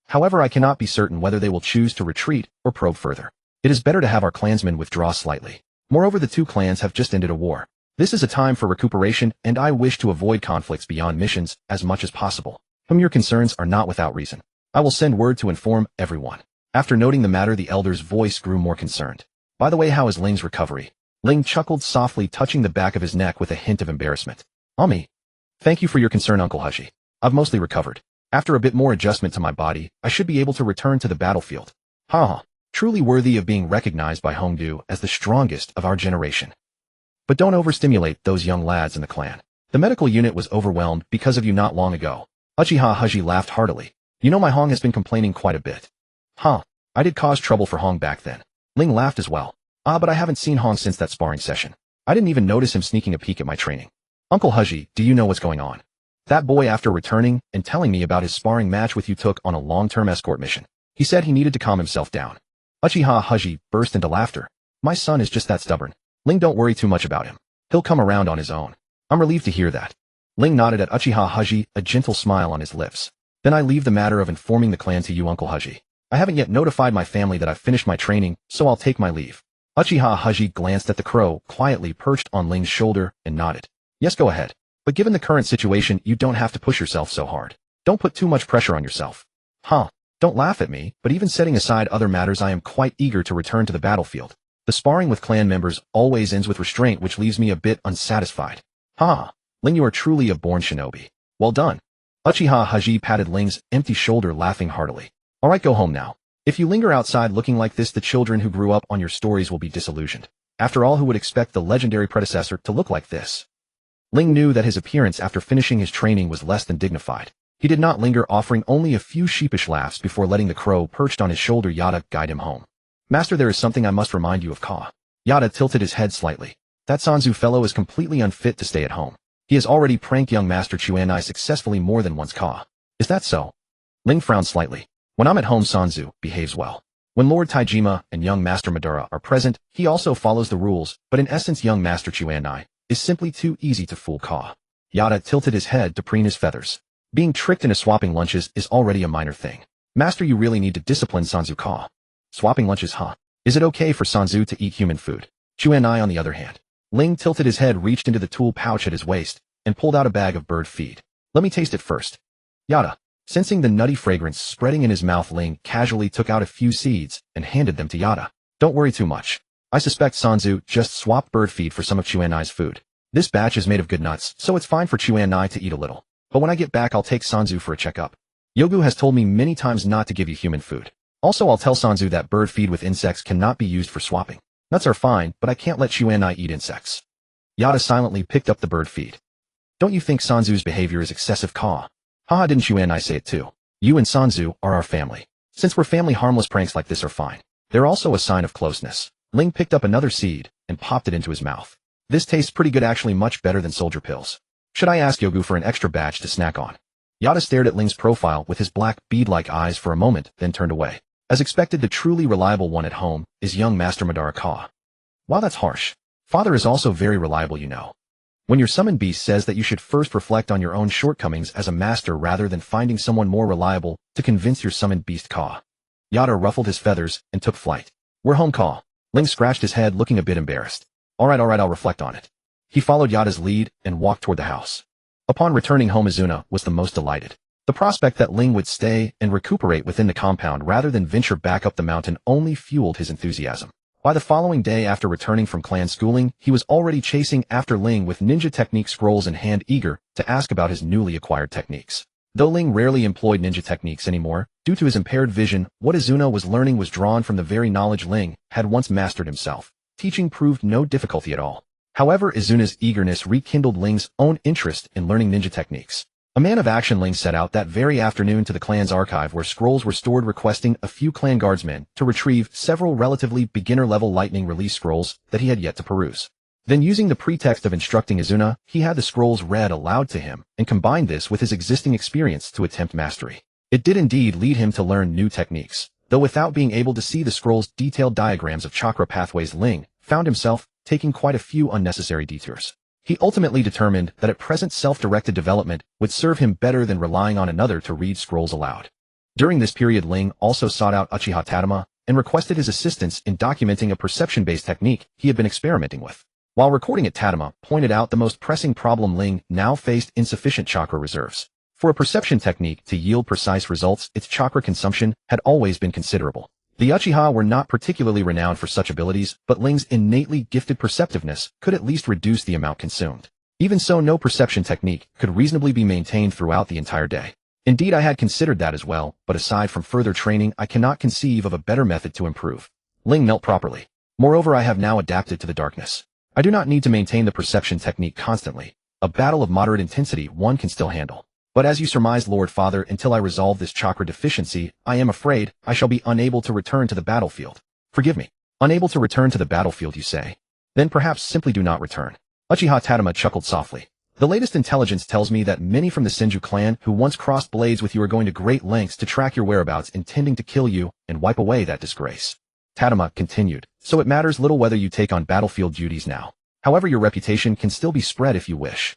However, I cannot be certain whether they will choose to retreat or probe further. It is better to have our clansmen withdraw slightly. Moreover, the two clans have just ended a war. This is a time for recuperation, and I wish to avoid conflicts beyond missions as much as possible. Your concerns are not without reason. I will send word to inform everyone. After noting the matter, the elder's voice grew more concerned. By the way, how is Ling's recovery? Ling chuckled softly, touching the back of his neck with a hint of embarrassment. Me. Thank you for your concern, Uncle Hashi. I've mostly recovered. After a bit more adjustment to my body, I should be able to return to the battlefield. Truly worthy of being recognized by Hongdu as the strongest of our generation. But don't overstimulate those young lads in the clan. The medical unit was overwhelmed because of you not long ago. Uchiha Haji laughed heartily. You know, my Hong has been complaining quite a bit. I did cause trouble for Hong back then. Ling laughed as well. But I haven't seen Hong since that sparring session. I didn't even notice him sneaking a peek at my training. Uncle Haji, do you know what's going on? That boy, after returning and telling me about his sparring match with you, took on a long-term escort mission. He said he needed to calm himself down. Uchiha Haji burst into laughter. My son is just that stubborn. Ling, don't worry too much about him. He'll come around on his own. I'm relieved to hear that. Ling nodded at Uchiha Haji, a gentle smile on his lips. Then I leave the matter of informing the clan to you, Uncle Haji. I haven't yet notified my family that I've finished my training, so I'll take my leave. Uchiha Haji glanced at the crow, quietly perched on Ling's shoulder, and nodded. Yes, go ahead. But given the current situation, you don't have to push yourself so hard. Don't put too much pressure on yourself. Don't laugh at me, but even setting aside other matters, I am quite eager to return to the battlefield. The sparring with clan members always ends with restraint, which leaves me a bit unsatisfied. Ling, you are truly a born shinobi. Well done. Uchiha Haji patted Ling's empty shoulder, laughing heartily. Alright, go home now. If you linger outside looking like this, the children who grew up on your stories will be disillusioned. After all, who would expect the legendary predecessor to look like this? Ling knew that his appearance after finishing his training was less than dignified. He did not linger, offering only a few sheepish laughs before letting the crow perched on his shoulder Yada guide him home. Master, there is something I must remind you of. Ka. Yada tilted his head slightly. That Sanzu fellow is completely unfit to stay at home. He has already pranked young Master Chuanai successfully more than once. Ka. Is that so? Ling frowned slightly. When I'm at home, Sanzu behaves well. When Lord Taijima and young Master Madara are present, he also follows the rules, but in essence young Master Chuanai is simply too easy to fool. Ka. Yada tilted his head to preen his feathers. Being tricked into swapping lunches is already a minor thing. Master, you really need to discipline Sanzu. Ka. Swapping lunches, huh? Is it okay for Sanzu to eat human food? Chuanai on the other hand. Ling tilted his head, reached into the tool pouch at his waist, and pulled out a bag of bird feed. Let me taste it first. Yada. Sensing the nutty fragrance spreading in his mouth, Ling casually took out a few seeds and handed them to Yada. Don't worry too much. I suspect Sanzu just swapped bird feed for some of Chuanai's food. This batch is made of good nuts, so it's fine for Chuanai to eat a little. But when I get back, I'll take Sanzu for a checkup. Yogu has told me many times not to give you human food. Also, I'll tell Sanzu that bird feed with insects cannot be used for swapping. Nuts are fine, but I can't let Chuanai eat insects. Yada silently picked up the bird feed. Don't you think Sanzu's behavior is excessive? Ka. Haha, didn't Chuanai say it too? You and Sanzu are our family. Since we're family, harmless pranks like this are fine. They're also a sign of closeness. Ling picked up another seed and popped it into his mouth. This tastes pretty good, actually much better than soldier pills. Should I ask Yogu for an extra batch to snack on? Yada stared at Ling's profile with his black bead-like eyes for a moment, then turned away. As expected, the truly reliable one at home is young Master Madara. Ka. Wow, that's harsh. Father is also very reliable, you know. When your summoned beast says that you should first reflect on your own shortcomings as a master rather than finding someone more reliable to convince your summoned beast. Ka. Yada ruffled his feathers and took flight. We're home. Ka. Ling scratched his head, looking a bit embarrassed. Alright, I'll reflect on it. He followed Yada's lead and walked toward the house. Upon returning home, Izuna was the most delighted. The prospect that Ling would stay and recuperate within the compound rather than venture back up the mountain only fueled his enthusiasm. By the following day, after returning from clan schooling, he was already chasing after Ling with ninja technique scrolls in hand, eager to ask about his newly acquired techniques. Though Ling rarely employed ninja techniques anymore, due to his impaired vision, what Izuna was learning was drawn from the very knowledge Ling had once mastered himself. Teaching proved no difficulty at all. However, Izuna's eagerness rekindled Ling's own interest in learning ninja techniques. A man of action, Ling set out that very afternoon to the clan's archive where scrolls were stored, requesting a few clan guardsmen to retrieve several relatively beginner-level lightning release scrolls that he had yet to peruse. Then, using the pretext of instructing Izuna, he had the scrolls read aloud to him and combined this with his existing experience to attempt mastery. It did indeed lead him to learn new techniques, though without being able to see the scroll's detailed diagrams of chakra pathways, Ling found himself taking quite a few unnecessary detours. He ultimately determined that at present self-directed development would serve him better than relying on another to read scrolls aloud. During this period, Ling also sought out Uchiha Tadama and requested his assistance in documenting a perception-based technique he had been experimenting with. While recording it, Tadama pointed out the most pressing problem Ling now faced: insufficient chakra reserves. For a perception technique to yield precise results, its chakra consumption had always been considerable. The Uchiha were not particularly renowned for such abilities, but Ling's innately gifted perceptiveness could at least reduce the amount consumed. Even so, no perception technique could reasonably be maintained throughout the entire day. Indeed, I had considered that as well, but aside from further training, I cannot conceive of a better method to improve. Ling knelt properly. Moreover, I have now adapted to the darkness. I do not need to maintain the perception technique constantly. A battle of moderate intensity one can still handle. But as you surmised, Lord Father, until I resolve this chakra deficiency, I am afraid I shall be unable to return to the battlefield. Forgive me. Unable to return to the battlefield, you say? Then perhaps simply do not return. Uchiha Tadama chuckled softly. The latest intelligence tells me that many from the Senju clan who once crossed blades with you are going to great lengths to track your whereabouts, intending to kill you and wipe away that disgrace. Tadama continued. So it matters little whether you take on battlefield duties now. However, your reputation can still be spread if you wish.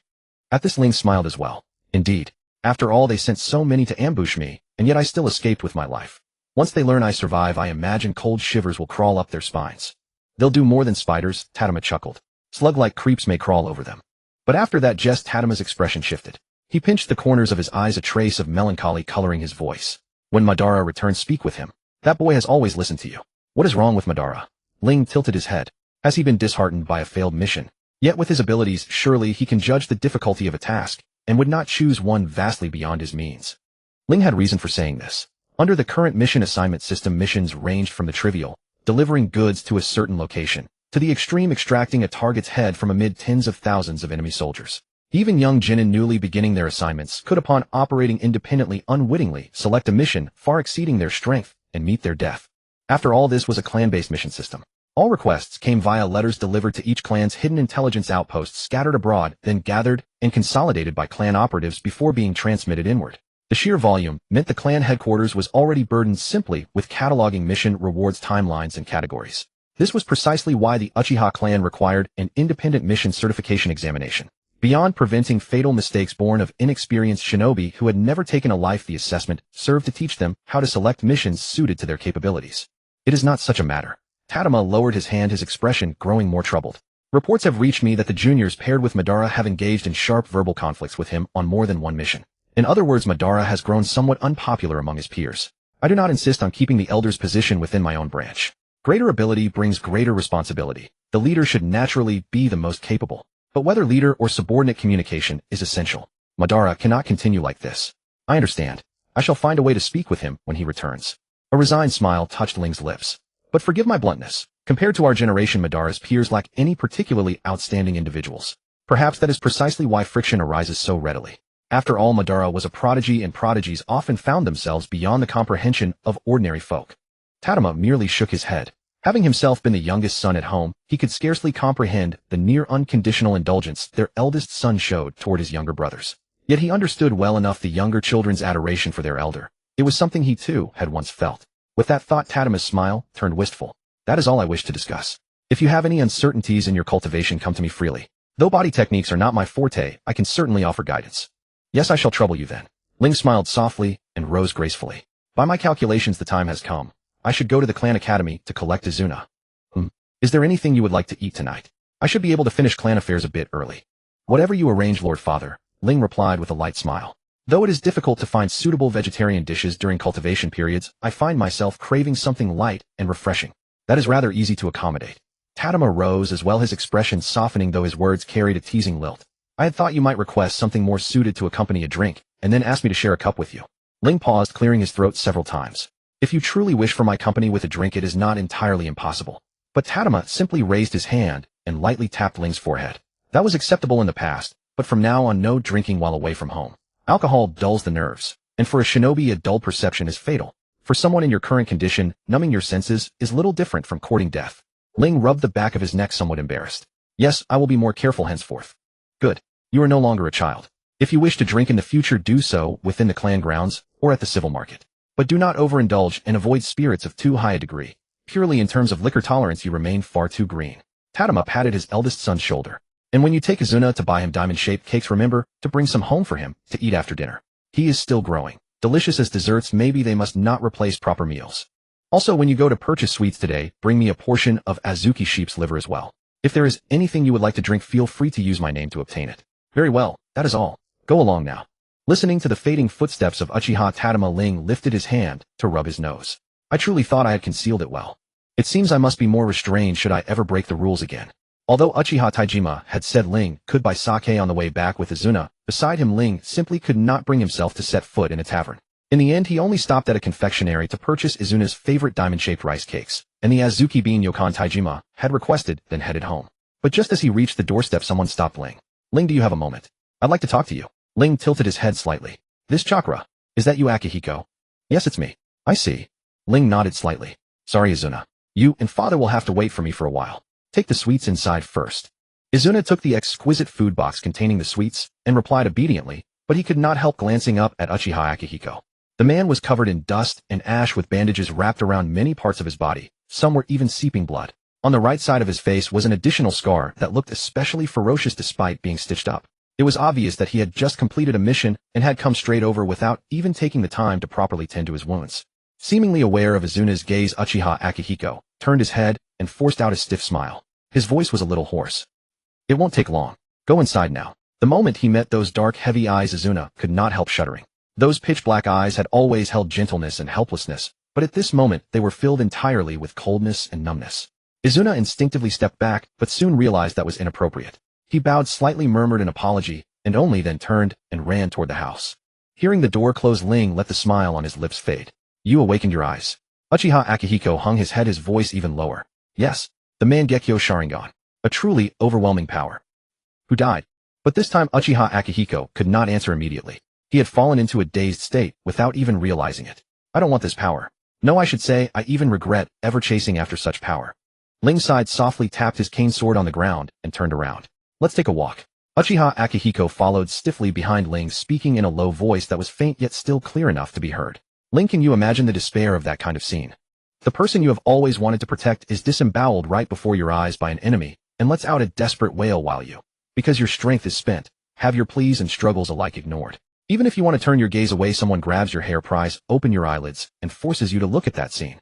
At this, Ling smiled as well. Indeed. After all, they sent so many to ambush me, and yet I still escaped with my life. Once they learn I survive, I imagine cold shivers will crawl up their spines. They'll do more than spiders, Tadama chuckled. Slug-like creeps may crawl over them. But after that jest, Tadama's expression shifted. He pinched the corners of his eyes, a trace of melancholy coloring his voice. When Madara returned, speak with him. That boy has always listened to you. What is wrong with Madara? Ling tilted his head. Has he been disheartened by a failed mission? Yet with his abilities, surely he can judge the difficulty of a task, and would not choose one vastly beyond his means. Ling had reason for saying this. Under the current mission assignment system, missions ranged from the trivial, delivering goods to a certain location, to the extreme extracting a target's head from amid tens of thousands of enemy soldiers. Even young genin newly beginning their assignments could, upon operating independently, unwittingly select a mission far exceeding their strength and meet their death. After all, this was a clan-based mission system. All requests came via letters delivered to each clan's hidden intelligence outposts scattered abroad, then gathered and consolidated by clan operatives before being transmitted inward. The sheer volume meant the clan headquarters was already burdened simply with cataloging mission rewards timelines and categories. This was precisely why the Uchiha clan required an independent mission certification examination. Beyond preventing fatal mistakes born of inexperienced shinobi who had never taken a life, the assessment served to teach them how to select missions suited to their capabilities. It is not such a matter. Tadama lowered his hand, his expression growing more troubled. Reports have reached me that the juniors paired with Madara have engaged in sharp verbal conflicts with him on more than one mission. In other words, Madara has grown somewhat unpopular among his peers. I do not insist on keeping the elder's position within my own branch. Greater ability brings greater responsibility. The leader should naturally be the most capable. But whether leader or subordinate communication is essential. Madara cannot continue like this. I understand. I shall find a way to speak with him when he returns. A resigned smile touched Ling's lips. But forgive my bluntness. Compared to our generation, Madara's peers lack any particularly outstanding individuals. Perhaps that is precisely why friction arises so readily. After all, Madara was a prodigy, and prodigies often found themselves beyond the comprehension of ordinary folk. Tadama merely shook his head. Having himself been the youngest son at home, he could scarcely comprehend the near unconditional indulgence their eldest son showed toward his younger brothers. Yet he understood well enough the younger children's adoration for their elder. It was something he too had once felt. With that thought, Tadama's smile turned wistful. That is all I wish to discuss. If you have any uncertainties in your cultivation, come to me freely. Though body techniques are not my forte, I can certainly offer guidance. Yes, I shall trouble you then. Ling smiled softly and rose gracefully. By my calculations, the time has come. I should go to the clan academy to collect Izuna. Is there anything you would like to eat tonight? I should be able to finish clan affairs a bit early. Whatever you arrange, Lord Father, Ling replied with a light smile. Though it is difficult to find suitable vegetarian dishes during cultivation periods, I find myself craving something light and refreshing. That is rather easy to accommodate. Tadama rose as well, his expression softening though his words carried a teasing lilt. I had thought you might request something more suited to accompany a drink, and then ask me to share a cup with you. Ling paused, clearing his throat several times. If you truly wish for my company with a drink, it is not entirely impossible. But Tadama simply raised his hand and lightly tapped Ling's forehead. That was acceptable in the past, but from now on, no drinking while away from home. Alcohol dulls the nerves, and for a shinobi a dull perception is fatal. For someone in your current condition, numbing your senses is little different from courting death. Ling rubbed the back of his neck, somewhat embarrassed. Yes, I will be more careful henceforth. Good. You are no longer a child. If you wish to drink in the future, do so within the clan grounds or at the civil market. But do not overindulge and avoid spirits of too high a degree. Purely in terms of liquor tolerance, you remain far too green. Tadama patted his eldest son's shoulder. And when you take Izuna to buy him diamond-shaped cakes, remember to bring some home for him to eat after dinner. He is still growing. Delicious as desserts, maybe they must not replace proper meals. Also, when you go to purchase sweets today, bring me a portion of Azuki sheep's liver as well. If there is anything you would like to drink, feel free to use my name to obtain it. Very well, that is all. Go along now. Listening to the fading footsteps of Uchiha Tadama, Ling lifted his hand to rub his nose. I truly thought I had concealed it well. It seems I must be more restrained should I ever break the rules again. Although Uchiha Taijima had said Ling could buy sake on the way back with Izuna, beside him Ling simply could not bring himself to set foot in a tavern. In the end, he only stopped at a confectionery to purchase Izuna's favorite diamond-shaped rice cakes, and the Azuki bean Yokan Taijima had requested, then headed home. But just as he reached the doorstep, someone stopped Ling. Ling, do you have a moment? I'd like to talk to you. Ling tilted his head slightly. This chakra. Is that you, Akihiko? Yes, it's me. I see. Ling nodded slightly. Sorry, Izuna. You and father will have to wait for me for a while. Take the sweets inside first. Izuna took the exquisite food box containing the sweets and replied obediently, but he could not help glancing up at Uchiha Akihiko. The man was covered in dust and ash with bandages wrapped around many parts of his body. Some were even seeping blood. On the right side of his face was an additional scar that looked especially ferocious despite being stitched up. It was obvious that he had just completed a mission and had come straight over without even taking the time to properly tend to his wounds. Seemingly aware of Izuna's gaze, Uchiha Akihiko turned his head and forced out a stiff smile. His voice was a little hoarse. It won't take long. Go inside now. The moment he met those dark, heavy eyes, Izuna could not help shuddering. Those pitch-black eyes had always held gentleness and helplessness, but at this moment they were filled entirely with coldness and numbness. Izuna instinctively stepped back, but soon realized that was inappropriate. He bowed slightly, murmured an apology, and only then turned and ran toward the house. Hearing the door close, Ling let the smile on his lips fade. You awakened your eyes. Uchiha Akihiko hung his head, his voice even lower. Yes, the Mangekyo Sharingan. A truly overwhelming power. Who died? But this time Uchiha Akihiko could not answer immediately. He had fallen into a dazed state without even realizing it. I don't want this power. No, I should say, I even regret ever chasing after such power. Ling sighed, softly tapped his cane sword on the ground, and turned around. Let's take a walk. Uchiha Akihiko followed stiffly behind Ling, speaking in a low voice that was faint yet still clear enough to be heard. Ling, can you imagine the despair of that kind of scene? The person you have always wanted to protect is disemboweled right before your eyes by an enemy, and lets out a desperate wail while you, because your strength is spent, have your pleas and struggles alike ignored. Even if you want to turn your gaze away, someone grabs your hair, pries open your eyelids, and forces you to look at that scene.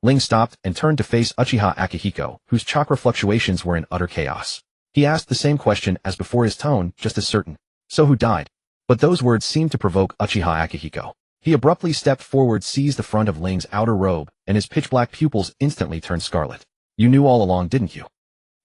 Ling stopped and turned to face Uchiha Akihiko, whose chakra fluctuations were in utter chaos. He asked the same question as before, his tone just as certain. So who died? But those words seemed to provoke Uchiha Akihiko. He abruptly stepped forward, seized the front of Ling's outer robe, and his pitch-black pupils instantly turned scarlet. You knew all along, didn't you?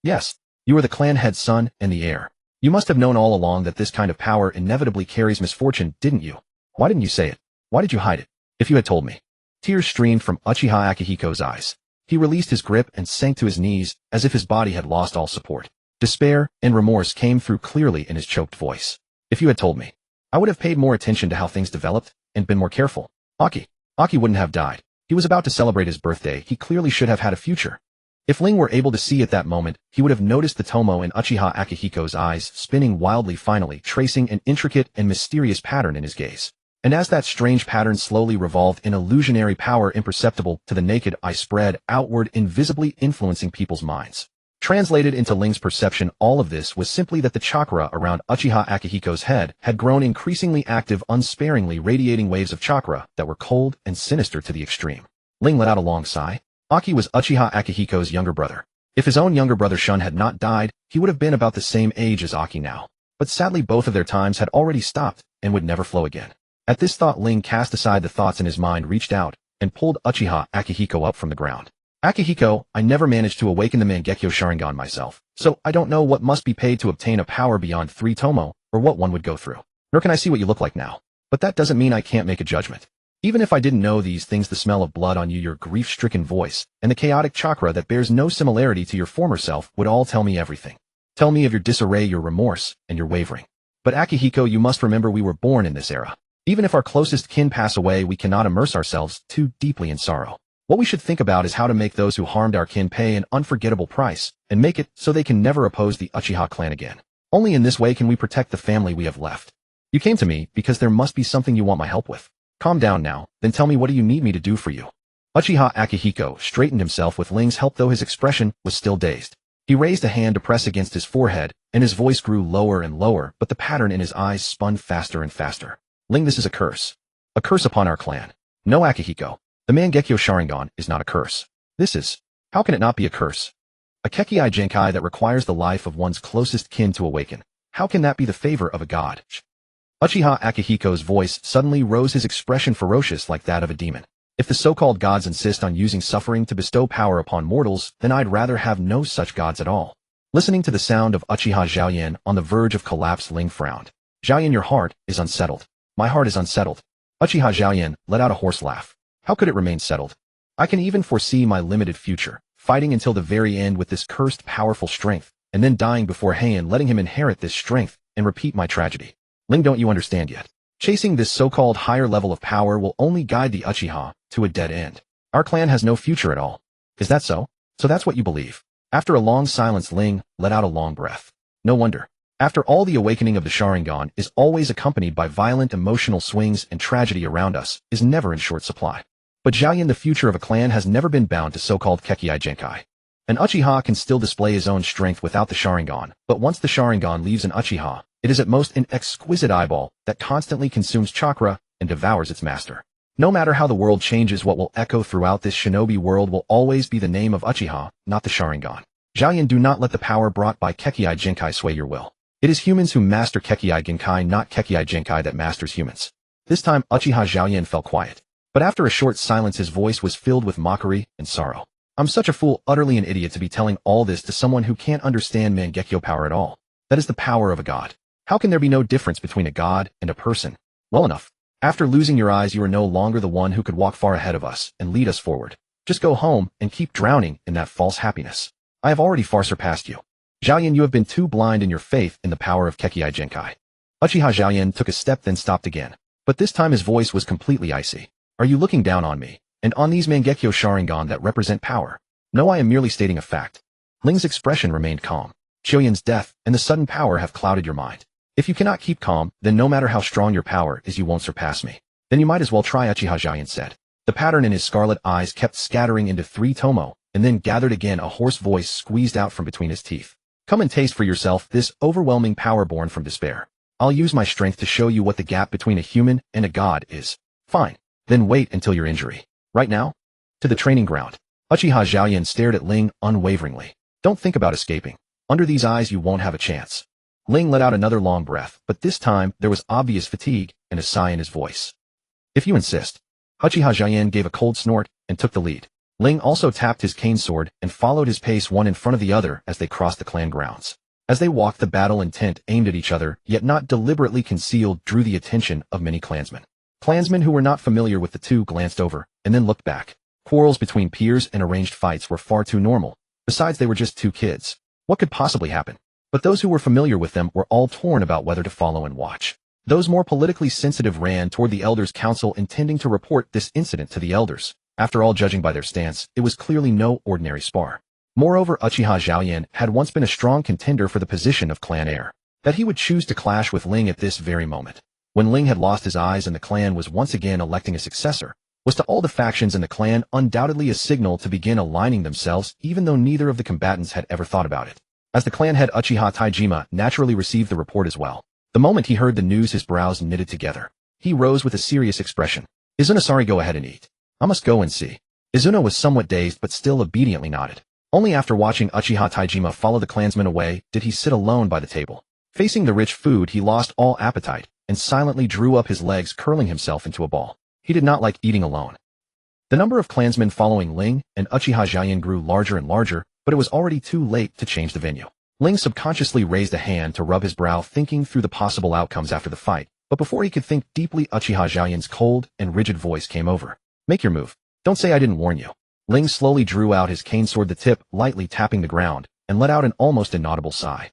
Yes. You are the clan head's son and the heir. You must have known all along that this kind of power inevitably carries misfortune, didn't you? Why didn't you say it? Why did you hide it? If you had told me. Tears streamed from Uchiha Akihiko's eyes. He released his grip and sank to his knees, as if his body had lost all support. Despair and remorse came through clearly in his choked voice. If you had told me, I would have paid more attention to how things developed, and been more careful. Aki wouldn't have died. He was about to celebrate his birthday. He clearly should have had a future. If Ling were able to see at that moment, he would have noticed the tomo in Uchiha Akihiko's eyes spinning wildly, finally tracing an intricate and mysterious pattern in his gaze. And as that strange pattern slowly revolved, an illusionary power imperceptible to the naked eye spread outward, invisibly influencing people's minds. Translated into Ling's perception, all of this was simply that the chakra around Uchiha Akihiko's head had grown increasingly active, unsparingly radiating waves of chakra that were cold and sinister to the extreme. Ling let out a long sigh. Aki was Uchiha Akihiko's younger brother. If his own younger brother Shun had not died, he would have been about the same age as Aki now. But sadly both of their times had already stopped and would never flow again. At this thought, Ling cast aside the thoughts in his mind, reached out, and pulled Uchiha Akihiko up from the ground. Akihiko, I never managed to awaken the Mangekyo Sharingan myself, so I don't know what must be paid to obtain a power beyond 3 tomo, or what one would go through. Nor can I see what you look like now. But that doesn't mean I can't make a judgment. Even if I didn't know these things, the smell of blood on you, your grief-stricken voice, and the chaotic chakra that bears no similarity to your former self would all tell me everything. Tell me of your disarray, your remorse, and your wavering. But Akihiko, you must remember we were born in this era. Even if our closest kin pass away, we cannot immerse ourselves too deeply in sorrow. What we should think about is how to make those who harmed our kin pay an unforgettable price, and make it so they can never oppose the Uchiha clan again. Only in this way can we protect the family we have left. You came to me because there must be something you want my help with. Calm down now, then tell me, what do you need me to do for you? Uchiha Akihiko straightened himself with Ling's help, though his expression was still dazed. He raised a hand to press against his forehead, and his voice grew lower and lower, but the pattern in his eyes spun faster and faster. Ling, this is a curse. A curse upon our clan. No, Akihiko. The Mangekyo Sharingan is not a curse. This is... How can it not be a curse? A Kekkai Genkai that requires the life of one's closest kin to awaken. How can that be the favor of a god? Uchiha Akihiko's voice suddenly rose, his expression ferocious like that of a demon. If the so-called gods insist on using suffering to bestow power upon mortals, then I'd rather have no such gods at all. Listening to the sound of Uchiha Zhaoyan on the verge of collapse, Ling frowned. Zhaoyan, your heart is unsettled. My heart is unsettled. Uchiha Zhaoyan let out a hoarse laugh. How could it remain settled? I can even foresee my limited future, fighting until the very end with this cursed powerful strength, and then dying before Heian, letting him inherit this strength, and repeat my tragedy. Ling, don't you understand yet? Chasing this so-called higher level of power will only guide the Uchiha to a dead end. Our clan has no future at all. Is that so? So that's what you believe. After a long silence, Ling let out a long breath. No wonder. After all, the awakening of the Sharingan is always accompanied by violent emotional swings, and tragedy around us is never in short supply. But Zhaoyan, the future of a clan has never been bound to so-called Kekkai Genkai. An Uchiha can still display his own strength without the Sharingan, but once the Sharingan leaves an Uchiha, it is at most an exquisite eyeball that constantly consumes chakra and devours its master. No matter how the world changes, what will echo throughout this shinobi world will always be the name of Uchiha, not the Sharingan. Zhaoyan, do not let the power brought by Kekkai Genkai sway your will. It is humans who master Kekkai Genkai, not Kekkai Genkai that masters humans. This time Uchiha Zhaoyan fell quiet. But after a short silence, his voice was filled with mockery and sorrow. I'm such a fool, utterly an idiot, to be telling all this to someone who can't understand Mangekyo power at all. That is the power of a god. How can there be no difference between a god and a person? Well enough. After losing your eyes, you are no longer the one who could walk far ahead of us and lead us forward. Just go home and keep drowning in that false happiness. I have already far surpassed you. Zhaoyan, you have been too blind in your faith in the power of Kekkei Genkai. Uchiha Zhaoyan took a step then stopped again. But this time his voice was completely icy. Are you looking down on me, and on these Mangekyo Sharingan that represent power? No, I am merely stating a fact. Ling's expression remained calm. Zhaoyan's death and the sudden power have clouded your mind. If you cannot keep calm, then no matter how strong your power is, you won't surpass me. Then you might as well try, Uchiha Zhaoyan said. The pattern in his scarlet eyes kept scattering into 3 tomo, and then gathered again. A hoarse voice squeezed out from between his teeth. Come and taste for yourself this overwhelming power born from despair. I'll use my strength to show you what the gap between a human and a god is. Fine. Then wait until your injury. Right now? To the training ground. Uchiha Zhaoyan stared at Ling unwaveringly. Don't think about escaping. Under these eyes you won't have a chance. Ling let out another long breath, but this time there was obvious fatigue and a sigh in his voice. If you insist. Uchiha Zhaoyan gave a cold snort and took the lead. Ling also tapped his cane sword and followed his pace one in front of the other as they crossed the clan grounds. As they walked, the battle intent aimed at each other, yet not deliberately concealed, drew the attention of many clansmen. Clansmen who were not familiar with the two glanced over and then looked back. Quarrels between peers and arranged fights were far too normal. Besides, they were just 2 kids. What could possibly happen? But those who were familiar with them were all torn about whether to follow and watch. Those more politically sensitive ran toward the elders' council, intending to report this incident to the elders. After all, judging by their stance, it was clearly no ordinary spar. Moreover, Uchiha Zhaoyan had once been a strong contender for the position of clan heir. That he would choose to clash with Ling at this very moment, when Ling had lost his eyes and the clan was once again electing a successor, was to all the factions in the clan undoubtedly a signal to begin aligning themselves, even though neither of the combatants had ever thought about it. As the clan head, Uchiha Taijima naturally received the report as well. The moment he heard the news, his brows knitted together. He rose with a serious expression. Izuna, sorry, go ahead and eat. I must go and see. Izuna was somewhat dazed but still obediently nodded. Only after watching Uchiha Taijima follow the clansmen away did he sit alone by the table. Facing the rich food, he lost all appetite and silently drew up his legs, curling himself into a ball. He did not like eating alone. The number of clansmen following Ling and Uchiha Zhaoyan grew larger and larger, but it was already too late to change the venue. Ling subconsciously raised a hand to rub his brow, thinking through the possible outcomes after the fight, but before he could think deeply, Uchiha Zhaoyan's cold and rigid voice came over. Make your move. Don't say I didn't warn you. Ling slowly drew out his cane sword, the tip lightly tapping the ground, and let out an almost inaudible sigh.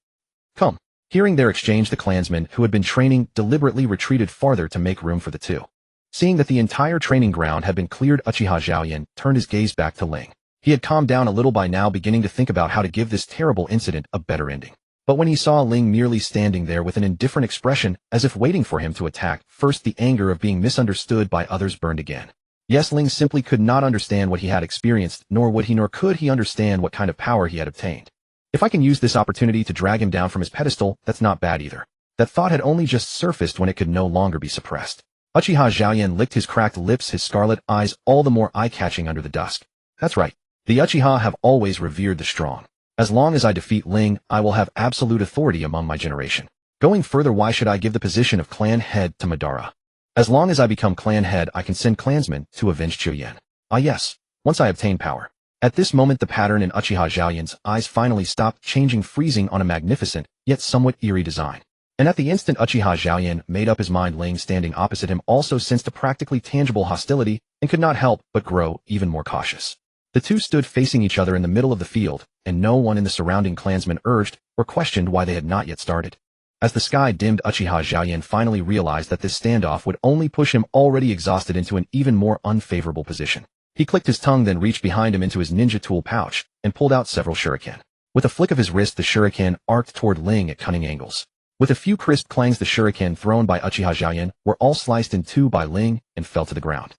Come. Hearing their exchange, the clansmen who had been training deliberately retreated farther to make room for the two. Seeing that the entire training ground had been cleared, Uchiha Zhaoyan turned his gaze back to Ling. He had calmed down a little by now, beginning to think about how to give this terrible incident a better ending. But when he saw Ling merely standing there with an indifferent expression, as if waiting for him to attack, first the anger of being misunderstood by others burned again. Yes, Ling simply could not understand what he had experienced, nor could he understand what kind of power he had obtained. If I can use this opportunity to drag him down from his pedestal, that's not bad either. That thought had only just surfaced when it could no longer be suppressed. Uchiha Zhaoyan licked his cracked lips, his scarlet eyes all the more eye-catching under the dusk. That's right. The Uchiha have always revered the strong. As long as I defeat Ling, I will have absolute authority among my generation. Going further, why should I give the position of clan head to Madara? As long as I become clan head, I can send clansmen to avenge Chiuyan. Ah yes, once I obtain power. At this moment, the pattern in Uchiha Zhaoyan's eyes finally stopped changing, freezing on a magnificent, yet somewhat eerie design. And at the instant Uchiha Zhaoyan made up his mind, Ling standing opposite him also sensed a practically tangible hostility and could not help but grow even more cautious. The two stood facing each other in the middle of the field, and no one in the surrounding clansmen urged or questioned why they had not yet started. As the sky dimmed, Uchiha Zhaoyan finally realized that this standoff would only push him, already exhausted, into an even more unfavorable position. He clicked his tongue, then reached behind him into his ninja tool pouch and pulled out several shuriken. With a flick of his wrist, the shuriken arced toward Ling at cunning angles. With a few crisp clangs, the shuriken thrown by Uchiha Zhaoyan were all sliced in two by Ling and fell to the ground.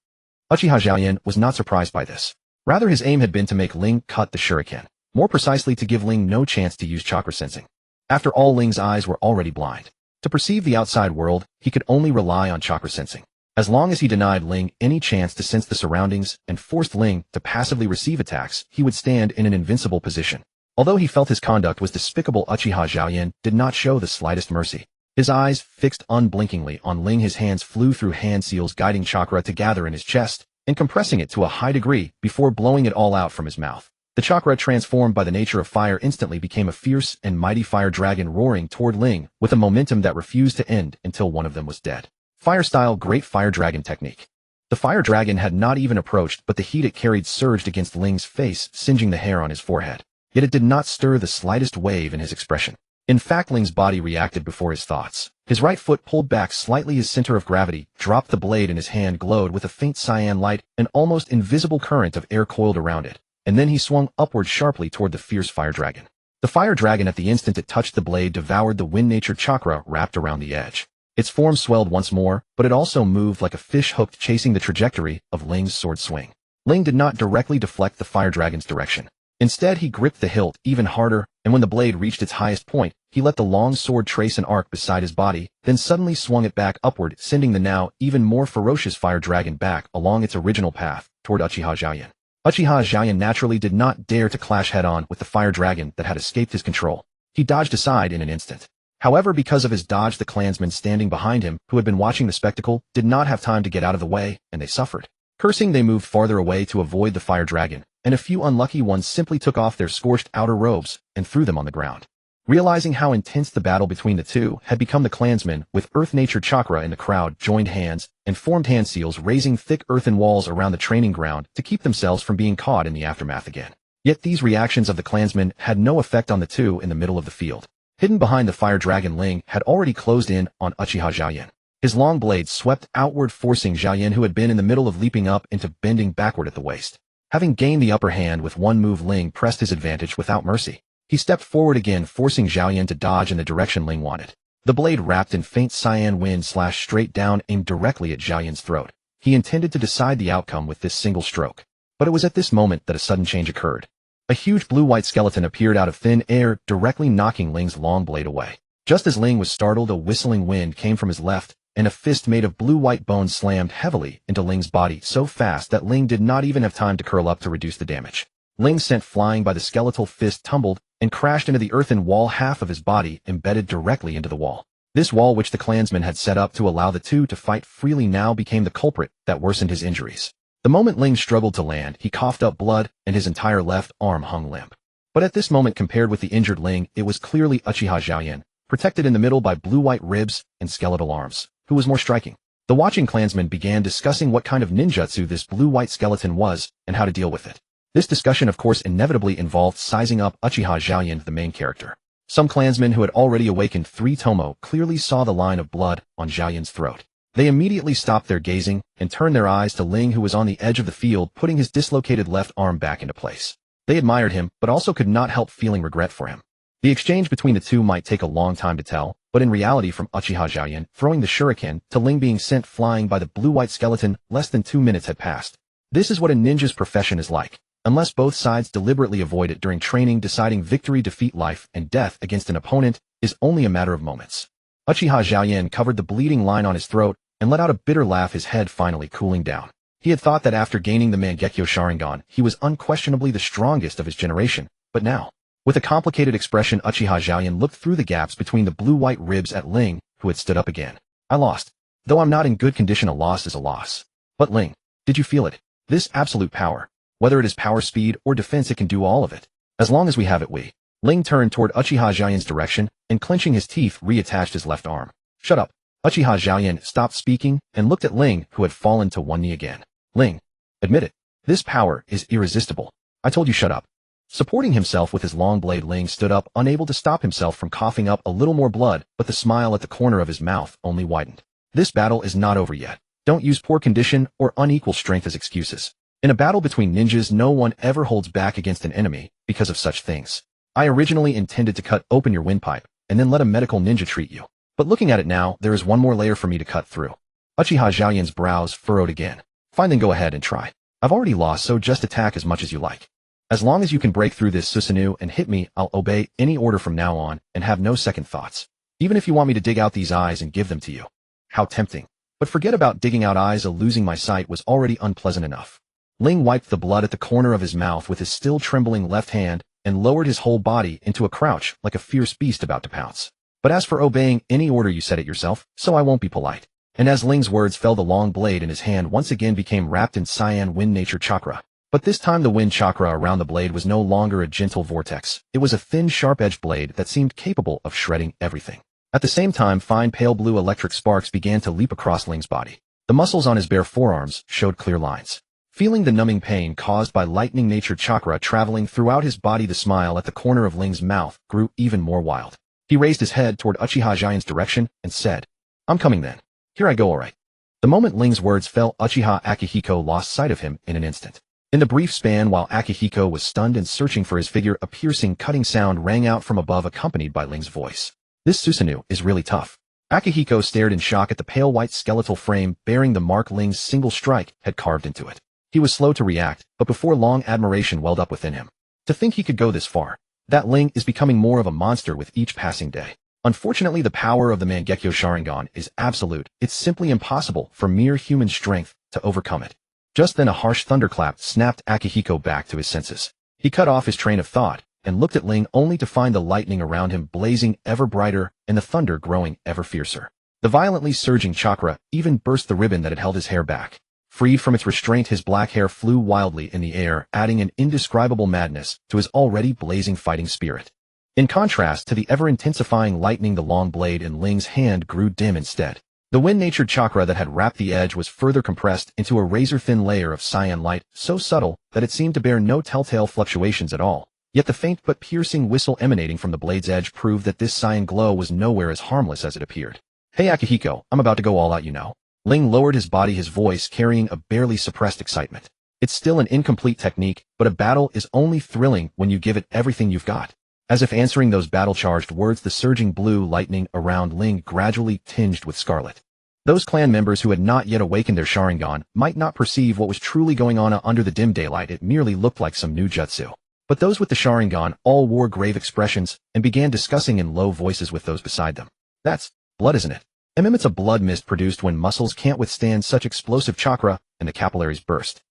Uchiha Zhaoyan was not surprised by this. Rather, his aim had been to make Ling cut the shuriken, more precisely to give Ling no chance to use chakra sensing. After all, Ling's eyes were already blind. To perceive the outside world, he could only rely on chakra sensing. As long as he denied Ling any chance to sense the surroundings and forced Ling to passively receive attacks, he would stand in an invincible position. Although he felt his conduct was despicable, Uchiha Zhaoyan did not show the slightest mercy. His eyes fixed unblinkingly on Ling, his hands flew through hand seals, guiding chakra to gather in his chest and compressing it to a high degree before blowing it all out from his mouth. The chakra, transformed by the nature of fire, instantly became a fierce and mighty fire dragon roaring toward Ling with a momentum that refused to end until one of them was dead. Fire style Great Fire Dragon technique. The fire dragon had not even approached, but the heat it carried surged against Ling's face, singeing the hair on his forehead. Yet it did not stir the slightest wave in his expression. In fact, Ling's body reacted before his thoughts. His right foot pulled back slightly, his center of gravity dropped, the blade in his hand glowed with a faint cyan light, an almost invisible current of air coiled around it, and then he swung upward sharply toward the fierce fire dragon. The fire dragon, at the instant it touched the blade, devoured the wind nature chakra wrapped around the edge. Its form swelled once more, but it also moved like a fish hooked, chasing the trajectory of Ling's sword swing. Ling did not directly deflect the fire dragon's direction. Instead, he gripped the hilt even harder, and when the blade reached its highest point, he let the long sword trace an arc beside his body, then suddenly swung it back upward, sending the now even more ferocious fire dragon back along its original path, toward Uchiha Xiaoyan. Uchiha Xiaoyan naturally did not dare to clash head-on with the fire dragon that had escaped his control. He dodged aside in an instant. However, because of his dodge, the clansmen standing behind him, who had been watching the spectacle, did not have time to get out of the way, and they suffered. Cursing, they moved farther away to avoid the fire dragon, and a few unlucky ones simply took off their scorched outer robes and threw them on the ground. Realizing how intense the battle between the two had become, the clansmen, with earth nature chakra in the crowd, joined hands and formed hand seals, raising thick earthen walls around the training ground to keep themselves from being caught in the aftermath again. Yet these reactions of the clansmen had no effect on the two in the middle of the field. Hidden behind the fire dragon, Ling had already closed in on Uchiha Xiaoyan. His long blade swept outward, forcing Xiaoyan, who had been in the middle of leaping up, into bending backward at the waist. Having gained the upper hand with one move, Ling pressed his advantage without mercy. He stepped forward again, forcing Xiaoyan to dodge in the direction Ling wanted. The blade, wrapped in faint cyan wind, slashed straight down, aimed directly at Xiaoyan's throat. He intended to decide the outcome with this single stroke. But it was at this moment that a sudden change occurred. A huge blue-white skeleton appeared out of thin air, directly knocking Ling's long blade away. Just as Ling was startled, a whistling wind came from his left, and a fist made of blue-white bone slammed heavily into Ling's body so fast that Ling did not even have time to curl up to reduce the damage. Ling, sent flying by the skeletal fist, tumbled and crashed into the earthen wall, half of his body embedded directly into the wall. This wall, which the clansmen had set up to allow the two to fight freely, now became the culprit that worsened his injuries. The moment Ling struggled to land, he coughed up blood, and his entire left arm hung limp. But at this moment, compared with the injured Ling, it was clearly Uchiha Xiaoyan, protected in the middle by blue-white ribs and skeletal arms, who was more striking. The watching clansmen began discussing what kind of ninjutsu this blue-white skeleton was, and how to deal with it. This discussion, of course, inevitably involved sizing up Uchiha Xiaoyan, the main character. Some clansmen who had already awakened 3 Tomo clearly saw the line of blood on Xiaoyan's throat. They immediately stopped their gazing and turned their eyes to Ling, who was on the edge of the field, putting his dislocated left arm back into place. They admired him, but also could not help feeling regret for him. The exchange between the two might take a long time to tell, but in reality, from Uchiha Xiaoyan throwing the shuriken to Ling being sent flying by the blue-white skeleton, less than 2 minutes had passed. This is what a ninja's profession is like. Unless both sides deliberately avoid it during training, deciding victory, defeat, life, and death against an opponent is only a matter of moments. Uchiha Xiaoyan covered the bleeding line on his throat and let out a bitter laugh, his head finally cooling down. He had thought that after gaining the Mangekyo Sharingan, he was unquestionably the strongest of his generation, but now, with a complicated expression, Uchiha Xiaoyan looked through the gaps between the blue-white ribs at Ling, who had stood up again. I lost. Though I'm not in good condition, a loss is a loss. But Ling, did you feel it? This absolute power. Whether it is power, speed, or defense, it can do all of it. As long as we have it, Ling turned toward Uchiha Xiaoyan's direction, and clenching his teeth, reattached his left arm. Shut up. Uchiha Xiaoyan stopped speaking and looked at Ling, who had fallen to one knee again. Ling, admit it. This power is irresistible. I told you, shut up. Supporting himself with his long blade, Ling stood up, unable to stop himself from coughing up a little more blood, but the smile at the corner of his mouth only widened. This battle is not over yet. Don't use poor condition or unequal strength as excuses. In a battle between ninjas, no one ever holds back against an enemy because of such things. I originally intended to cut open your windpipe and then let a medical ninja treat you. But looking at it now, there is one more layer for me to cut through. Uchiha Xiaoyan's brows furrowed again. Fine, then go ahead and try. I've already lost, so just attack as much as you like. As long as you can break through this Susanoo and hit me, I'll obey any order from now on and have no second thoughts. Even if you want me to dig out these eyes and give them to you. How tempting. But forget about digging out eyes, losing my sight was already unpleasant enough. Ling wiped the blood at the corner of his mouth with his still trembling left hand and lowered his whole body into a crouch like a fierce beast about to pounce. But as for obeying any order, you said it yourself, so I won't be polite. And as Ling's words fell, the long blade in his hand once again became wrapped in cyan wind nature chakra. But this time the wind chakra around the blade was no longer a gentle vortex. It was a thin, sharp-edged blade that seemed capable of shredding everything. At the same time, fine pale blue electric sparks began to leap across Ling's body. The muscles on his bare forearms showed clear lines. Feeling the numbing pain caused by lightning-natured chakra traveling throughout his body, the smile at the corner of Ling's mouth grew even more wild. He raised his head toward Uchiha Rei's direction and said, "I'm coming then. Here I go, alright." The moment Ling's words fell, Uchiha Akihiko lost sight of him in an instant. In the brief span while Akihiko was stunned and searching for his figure, a piercing, cutting sound rang out from above, accompanied by Ling's voice. "This Susanoo is really tough." Akihiko stared in shock at the pale white skeletal frame bearing the mark Ling's single strike had carved into it. He was slow to react, but before long admiration welled up within him. To think he could go this far. That Ling is becoming more of a monster with each passing day. Unfortunately, the power of the Mangekyo Sharingan is absolute. It's simply impossible for mere human strength to overcome it. Just then a harsh thunderclap snapped Akihiko back to his senses. He cut off his train of thought and looked at Ling, only to find the lightning around him blazing ever brighter and the thunder growing ever fiercer. The violently surging chakra even burst the ribbon that had held his hair back. Freed from its restraint, his black hair flew wildly in the air, adding an indescribable madness to his already blazing fighting spirit. In contrast to the ever-intensifying lightning, the long blade in Ling's hand grew dim instead. The wind-natured chakra that had wrapped the edge was further compressed into a razor-thin layer of cyan light, so subtle that it seemed to bear no telltale fluctuations at all. Yet the faint but piercing whistle emanating from the blade's edge proved that this cyan glow was nowhere as harmless as it appeared. "Hey Akihiko, I'm about to go all out, you know." Ling lowered his body, his voice carrying a barely suppressed excitement. "It's still an incomplete technique, but a battle is only thrilling when you give it everything you've got." As if answering those battle-charged words, the surging blue lightning around Ling gradually tinged with scarlet. Those clan members who had not yet awakened their Sharingan might not perceive what was truly going on under the dim daylight. It merely looked like some new jutsu. But those with the Sharingan all wore grave expressions and began discussing in low voices with those beside them. "That's blood, isn't it? It's a blood mist produced when muscles can't withstand such explosive chakra and the capillaries burst.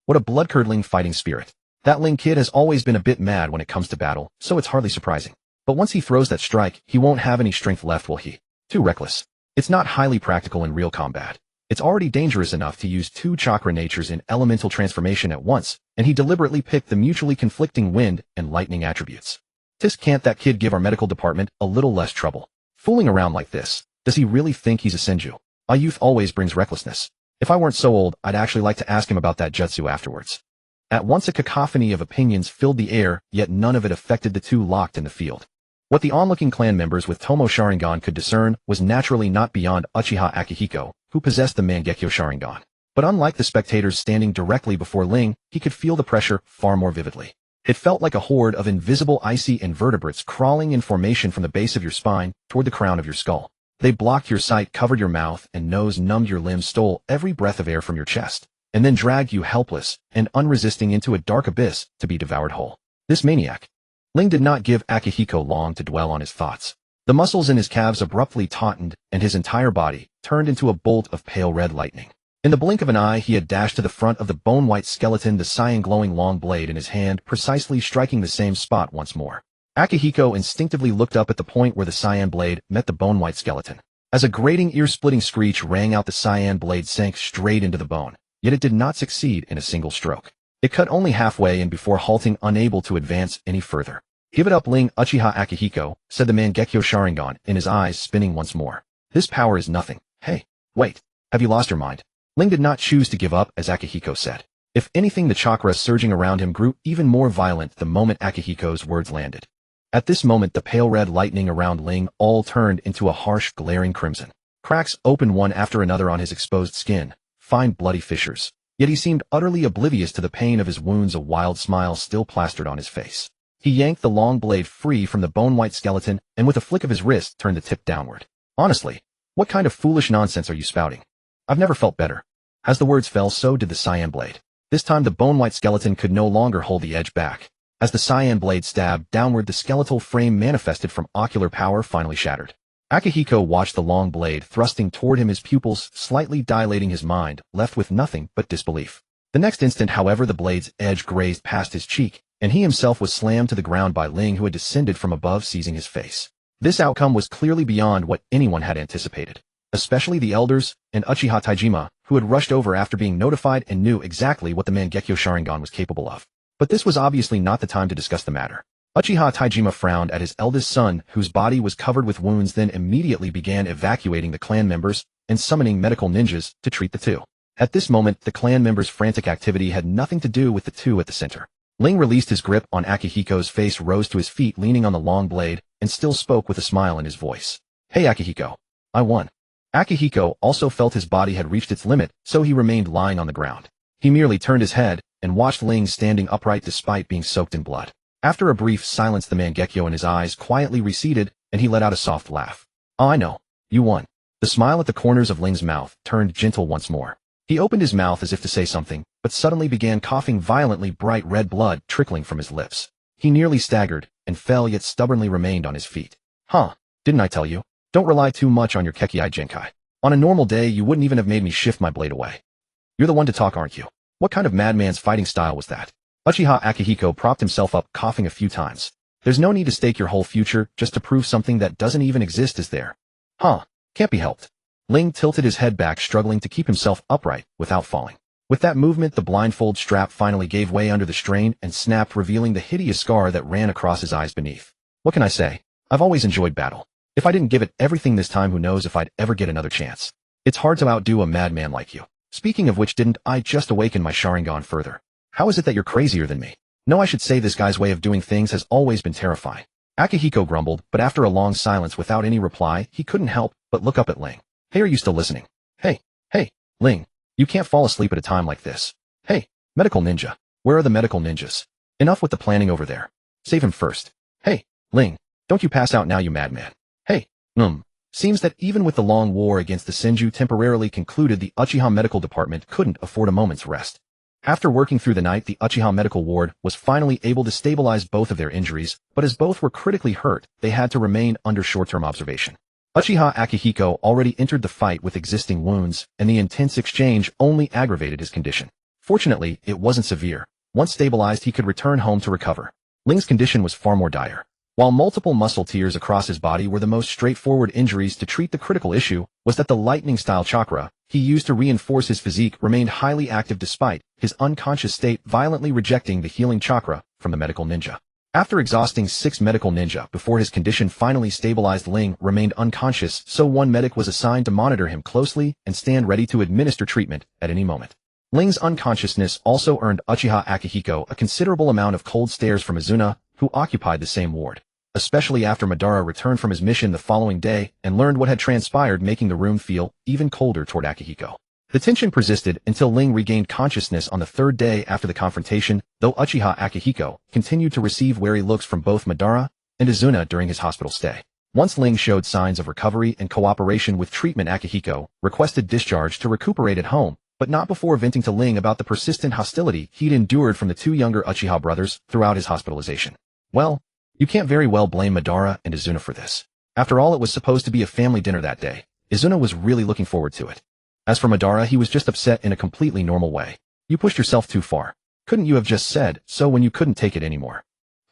What a blood-curdling fighting spirit. That Ling kid has always been a bit mad when it comes to battle, so it's hardly surprising. But once he throws that strike, he won't have any strength left, will he? Too reckless. It's not highly practical in real combat. It's already dangerous enough to use two chakra natures in elemental transformation at once, and he deliberately picked the mutually conflicting wind and lightning attributes. Tisk, can't that kid give our medical department a little less trouble? Fooling around like this. Does he really think he's a Senju? A youth always brings recklessness. If I weren't so old, I'd actually like to ask him about that jutsu afterwards." At once a cacophony of opinions filled the air, yet none of it affected the two locked in the field. What the onlooking clan members with Tomo Sharingan could discern was naturally not beyond Uchiha Akihiko, who possessed the Mangekyo Sharingan. But unlike the spectators standing directly before Ling, he could feel the pressure far more vividly. It felt like a horde of invisible icy invertebrates crawling in formation from the base of your spine toward the crown of your skull. They blocked your sight, covered your mouth and nose, numbed your limbs, stole every breath of air from your chest, and then dragged you helpless and unresisting into a dark abyss to be devoured whole. This maniac. Ling did not give Akihiko long to dwell on his thoughts. The muscles in his calves abruptly tautened, and his entire body turned into a bolt of pale red lightning. In the blink of an eye, he had dashed to the front of the bone-white skeleton, the cyan-glowing long blade in his hand, precisely striking the same spot once more. Akihiko instinctively looked up at the point where the cyan blade met the bone-white skeleton. As a grating, ear-splitting screech rang out, the cyan blade sank straight into the bone. Yet it did not succeed in a single stroke. It cut only halfway and before halting, unable to advance any further. "Give it up, Ling." Uchiha Akihiko said, the Mangekyo Sharingan in his eyes spinning once more. "This power is nothing." "Hey, wait. Have you lost your mind?" Ling did not choose to give up, as Akihiko said. If anything, the chakra surging around him grew even more violent the moment Akihiko's words landed. At this moment, the pale red lightning around Ling all turned into a harsh, glaring crimson. Cracks opened one after another on his exposed skin. Fine bloody fissures. Yet he seemed utterly oblivious to the pain of his wounds, a wild smile still plastered on his face. He yanked the long blade free from the bone-white skeleton and with a flick of his wrist turned the tip downward. "Honestly, what kind of foolish nonsense are you spouting? I've never felt better." As the words fell, so did the cyan blade. This time the bone-white skeleton could no longer hold the edge back. As the cyan blade stabbed downward, the skeletal frame manifested from ocular power finally shattered. Akihiko watched the long blade thrusting toward him, his pupils slightly dilating, his mind left with nothing but disbelief. The next instant, however, the blade's edge grazed past his cheek, and he himself was slammed to the ground by Ling, who had descended from above, seizing his face. This outcome was clearly beyond what anyone had anticipated, especially the elders and Uchiha Taijima, who had rushed over after being notified and knew exactly what the Mangekyo Sharingan was capable of. But this was obviously not the time to discuss the matter. Uchiha Taijima frowned at his eldest son, whose body was covered with wounds, then immediately began evacuating the clan members and summoning medical ninjas to treat the two. At this moment, the clan members' frantic activity had nothing to do with the two at the center. Ling released his grip on Akihiko's face, rose to his feet leaning on the long blade, and still spoke with a smile in his voice. Hey Akihiko. I won. Akihiko also felt his body had reached its limit, so he remained lying on the ground. He merely turned his head and watched Ling standing upright despite being soaked in blood. After a brief silence, the Mangekyo in his eyes quietly receded, and he let out a soft laugh. Oh, I know. You won. The smile at the corners of Ling's mouth turned gentle once more. He opened his mouth as if to say something, but suddenly began coughing violently, bright red blood trickling from his lips. He nearly staggered and fell, yet stubbornly remained on his feet. Huh, didn't I tell you? Don't rely too much on your Kekkei Genkai. On a normal day, you wouldn't even have made me shift my blade away. You're the one to talk, aren't you? What kind of madman's fighting style was that? Uchiha Akihiko propped himself up, coughing a few times. There's no need to stake your whole future just to prove something that doesn't even exist, is there? Huh, can't be helped. Ling tilted his head back, struggling to keep himself upright without falling. With that movement, the blindfold strap finally gave way under the strain and snapped, revealing the hideous scar that ran across his eyes beneath. What can I say? I've always enjoyed battle. If I didn't give it everything this time, who knows if I'd ever get another chance. It's hard to outdo a madman like you. Speaking of which, didn't I just awaken my Sharingan further? How is it that you're crazier than me? No, I should say this guy's way of doing things has always been terrifying. Akihiko grumbled, but after a long silence without any reply, he couldn't help but look up at Ling. Hey, are you still listening? Hey, Ling, you can't fall asleep at a time like this. Hey, medical ninja, where are the medical ninjas? Enough with the planning over there. Save him first. Hey, Ling, don't you pass out now, you madman. Hey, Seems that even with the long war against the Senju temporarily concluded, the Uchiha Medical Department couldn't afford a moment's rest. After working through the night, the Uchiha Medical Ward was finally able to stabilize both of their injuries, but as both were critically hurt, they had to remain under short-term observation. Uchiha Akihiko already entered the fight with existing wounds, and the intense exchange only aggravated his condition. Fortunately, it wasn't severe. Once stabilized, he could return home to recover. Ling's condition was far more dire. While multiple muscle tears across his body were the most straightforward injuries to treat, the critical issue was that the lightning-style chakra he used to reinforce his physique remained highly active despite his unconscious state, violently rejecting the healing chakra from the medical ninja. After exhausting 6 medical ninja before his condition finally stabilized, Ling remained unconscious, so one medic was assigned to monitor him closely and stand ready to administer treatment at any moment. Ling's unconsciousness also earned Uchiha Akihiko a considerable amount of cold stares from Izuna, who occupied the same ward, especially after Madara returned from his mission the following day and learned what had transpired, making the room feel even colder toward Akihiko. The tension persisted until Ling regained consciousness on the 3rd day after the confrontation, though Uchiha Akihiko continued to receive wary looks from both Madara and Izuna during his hospital stay. Once Ling showed signs of recovery and cooperation with treatment, Akihiko requested discharge to recuperate at home, but not before venting to Ling about the persistent hostility he'd endured from the 2 younger Uchiha brothers throughout his hospitalization. Well, you can't very well blame Madara and Izuna for this. After all, it was supposed to be a family dinner that day. Izuna was really looking forward to it. As for Madara, he was just upset in a completely normal way. You pushed yourself too far. Couldn't you have just said so when you couldn't take it anymore?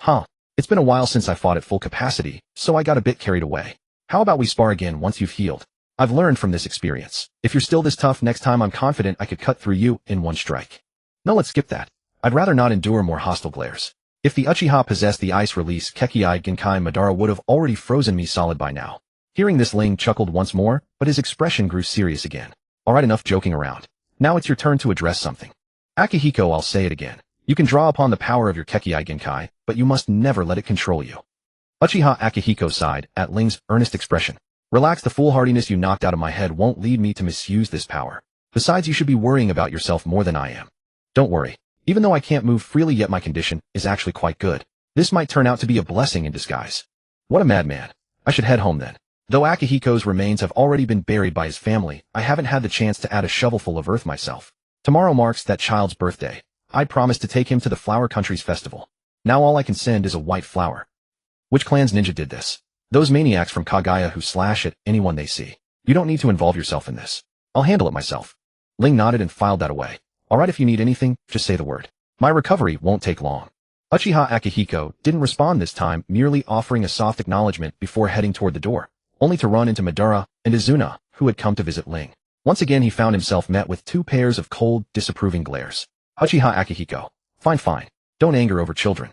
Huh. It's been a while since I fought at full capacity, so I got a bit carried away. How about we spar again once you've healed? I've learned from this experience. If you're still this tough next time, I'm confident I could cut through you in one strike. No, let's skip that. I'd rather not endure more hostile glares. If the Uchiha possessed the ice release Kekkei Genkai, Madara would have already frozen me solid by now. Hearing this, Ling chuckled once more, but his expression grew serious again. Alright, enough joking around. Now it's your turn to address something. Akihiko, I'll say it again. You can draw upon the power of your Kekkei Genkai, but you must never let it control you. Uchiha Akihiko sighed at Ling's earnest expression. Relax, the foolhardiness you knocked out of my head won't lead me to misuse this power. Besides, you should be worrying about yourself more than I am. Don't worry. Even though I can't move freely yet, my condition is actually quite good. This might turn out to be a blessing in disguise. What a madman. I should head home then. Though Akihiko's remains have already been buried by his family, I haven't had the chance to add a shovelful of earth myself. Tomorrow marks that child's birthday. I promised to take him to the Flower Country's festival. Now all I can send is a white flower. Which clan's ninja did this? Those maniacs from Kagaya who slash at anyone they see. You don't need to involve yourself in this. I'll handle it myself. Ling nodded and filed that away. Alright, if you need anything, just say the word. My recovery won't take long. Uchiha Akihiko didn't respond this time, merely offering a soft acknowledgement before heading toward the door, only to run into Madara and Izuna, who had come to visit Ling. Once again, he found himself met with 2 pairs of cold, disapproving glares. Uchiha Akihiko. Fine. Don't anger over children.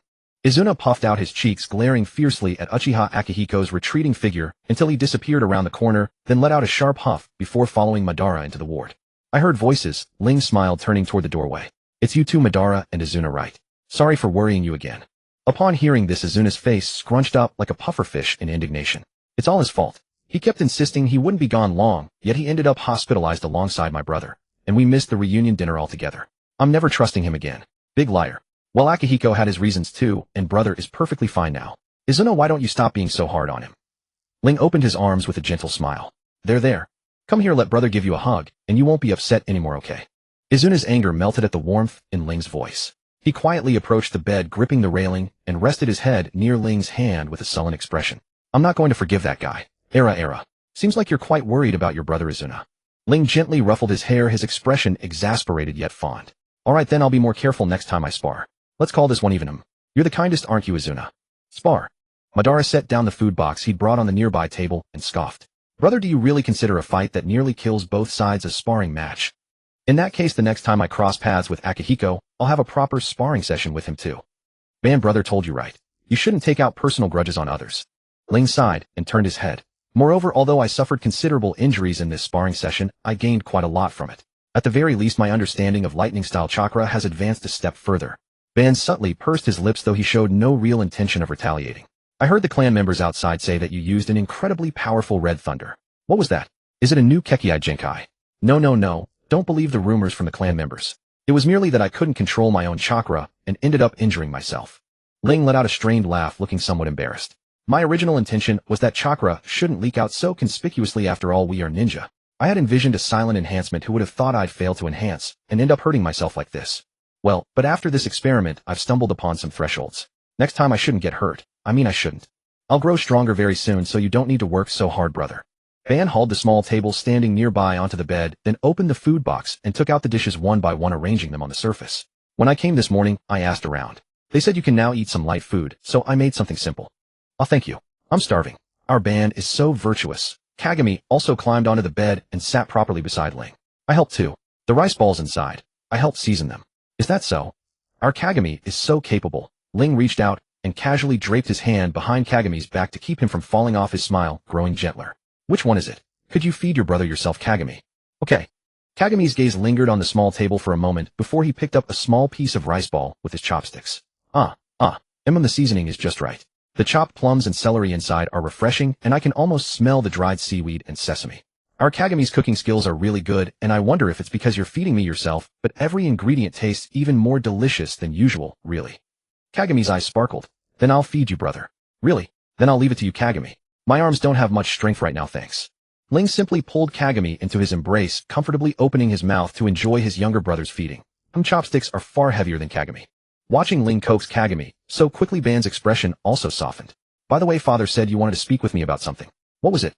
Izuna puffed out his cheeks, glaring fiercely at Uchiha Akihiko's retreating figure until he disappeared around the corner, then let out a sharp huff before following Madara into the ward. I heard voices. Ling smiled, turning toward the doorway. It's you two, Madara and Izuna, right? Sorry for worrying you again. Upon hearing this, Izuna's face scrunched up like a pufferfish in indignation. It's all his fault. He kept insisting he wouldn't be gone long, yet he ended up hospitalized alongside my brother, and we missed the reunion dinner altogether. I'm never trusting him again. Big liar. Well, Akihiko had his reasons too, and brother is perfectly fine now. Izuna, why don't you stop being so hard on him? Ling opened his arms with a gentle smile. There. Come here, let brother give you a hug, and you won't be upset anymore, okay? Izuna's anger melted at the warmth in Ling's voice. He quietly approached the bed, gripping the railing, and rested his head near Ling's hand with a sullen expression. I'm not going to forgive that guy. Era. Seems like you're quite worried about your brother, Izuna. Ling gently ruffled his hair, his expression exasperated yet fond. Alright then, I'll be more careful next time I spar. Let's call this one even. You're the kindest, aren't you, Izuna? Spar. Madara set down the food box he'd brought on the nearby table and scoffed. Brother, do you really consider a fight that nearly kills both sides a sparring match? In that case, the next time I cross paths with Akihiko, I'll have a proper sparring session with him too. Brother told you right. You shouldn't take out personal grudges on others. Ling sighed and turned his head. Moreover, although I suffered considerable injuries in this sparring session, I gained quite a lot from it. At the very least, my understanding of lightning-style chakra has advanced a step further. Ban subtly pursed his lips, though he showed no real intention of retaliating. I heard the clan members outside say that you used an incredibly powerful red thunder. What was that? Is it a new Kekkei Genkai? No. Don't believe the rumors from the clan members. It was merely that I couldn't control my own chakra and ended up injuring myself. Ling let out a strained laugh, looking somewhat embarrassed. My original intention was that chakra shouldn't leak out so conspicuously. After all, we are ninja. I had envisioned a silent enhancement. Who would have thought I'd fail to enhance and end up hurting myself like this? Well, but after this experiment, I've stumbled upon some thresholds. Next time I shouldn't get hurt. I shouldn't. I'll grow stronger very soon, so you don't need to work so hard, brother. Ban hauled the small table standing nearby onto the bed, then opened the food box and took out the dishes one by one, arranging them on the surface. When I came this morning, I asked around. They said you can now eat some light food, so I made something simple. Oh, thank you. I'm starving. Our band is so virtuous. Kagami also climbed onto the bed and sat properly beside Ling. I helped too. The rice balls inside. I helped season them. Is that so? Our Kagami is so capable. Ling reached out and casually draped his hand behind Kagami's back to keep him from falling off, his smile growing gentler. Which one is it? Could you feed your brother yourself, Kagami? Okay. Kagami's gaze lingered on the small table for a moment before he picked up a small piece of rice ball with his chopsticks. The seasoning is just right. The chopped plums and celery inside are refreshing, and I can almost smell the dried seaweed and sesame. Our Kagami's cooking skills are really good, and I wonder if it's because you're feeding me yourself, but every ingredient tastes even more delicious than usual, really. Kagami's eyes sparkled. Then I'll feed you, brother. Really? Then I'll leave it to you, Kagami. My arms don't have much strength right now, thanks. Ling simply pulled Kagami into his embrace, comfortably opening his mouth to enjoy his younger brother's feeding. Chopsticks are far heavier than Kagami. Watching Ling coax Kagami so quickly, Ban's expression also softened. By the way, father said you wanted to speak with me about something. What was it?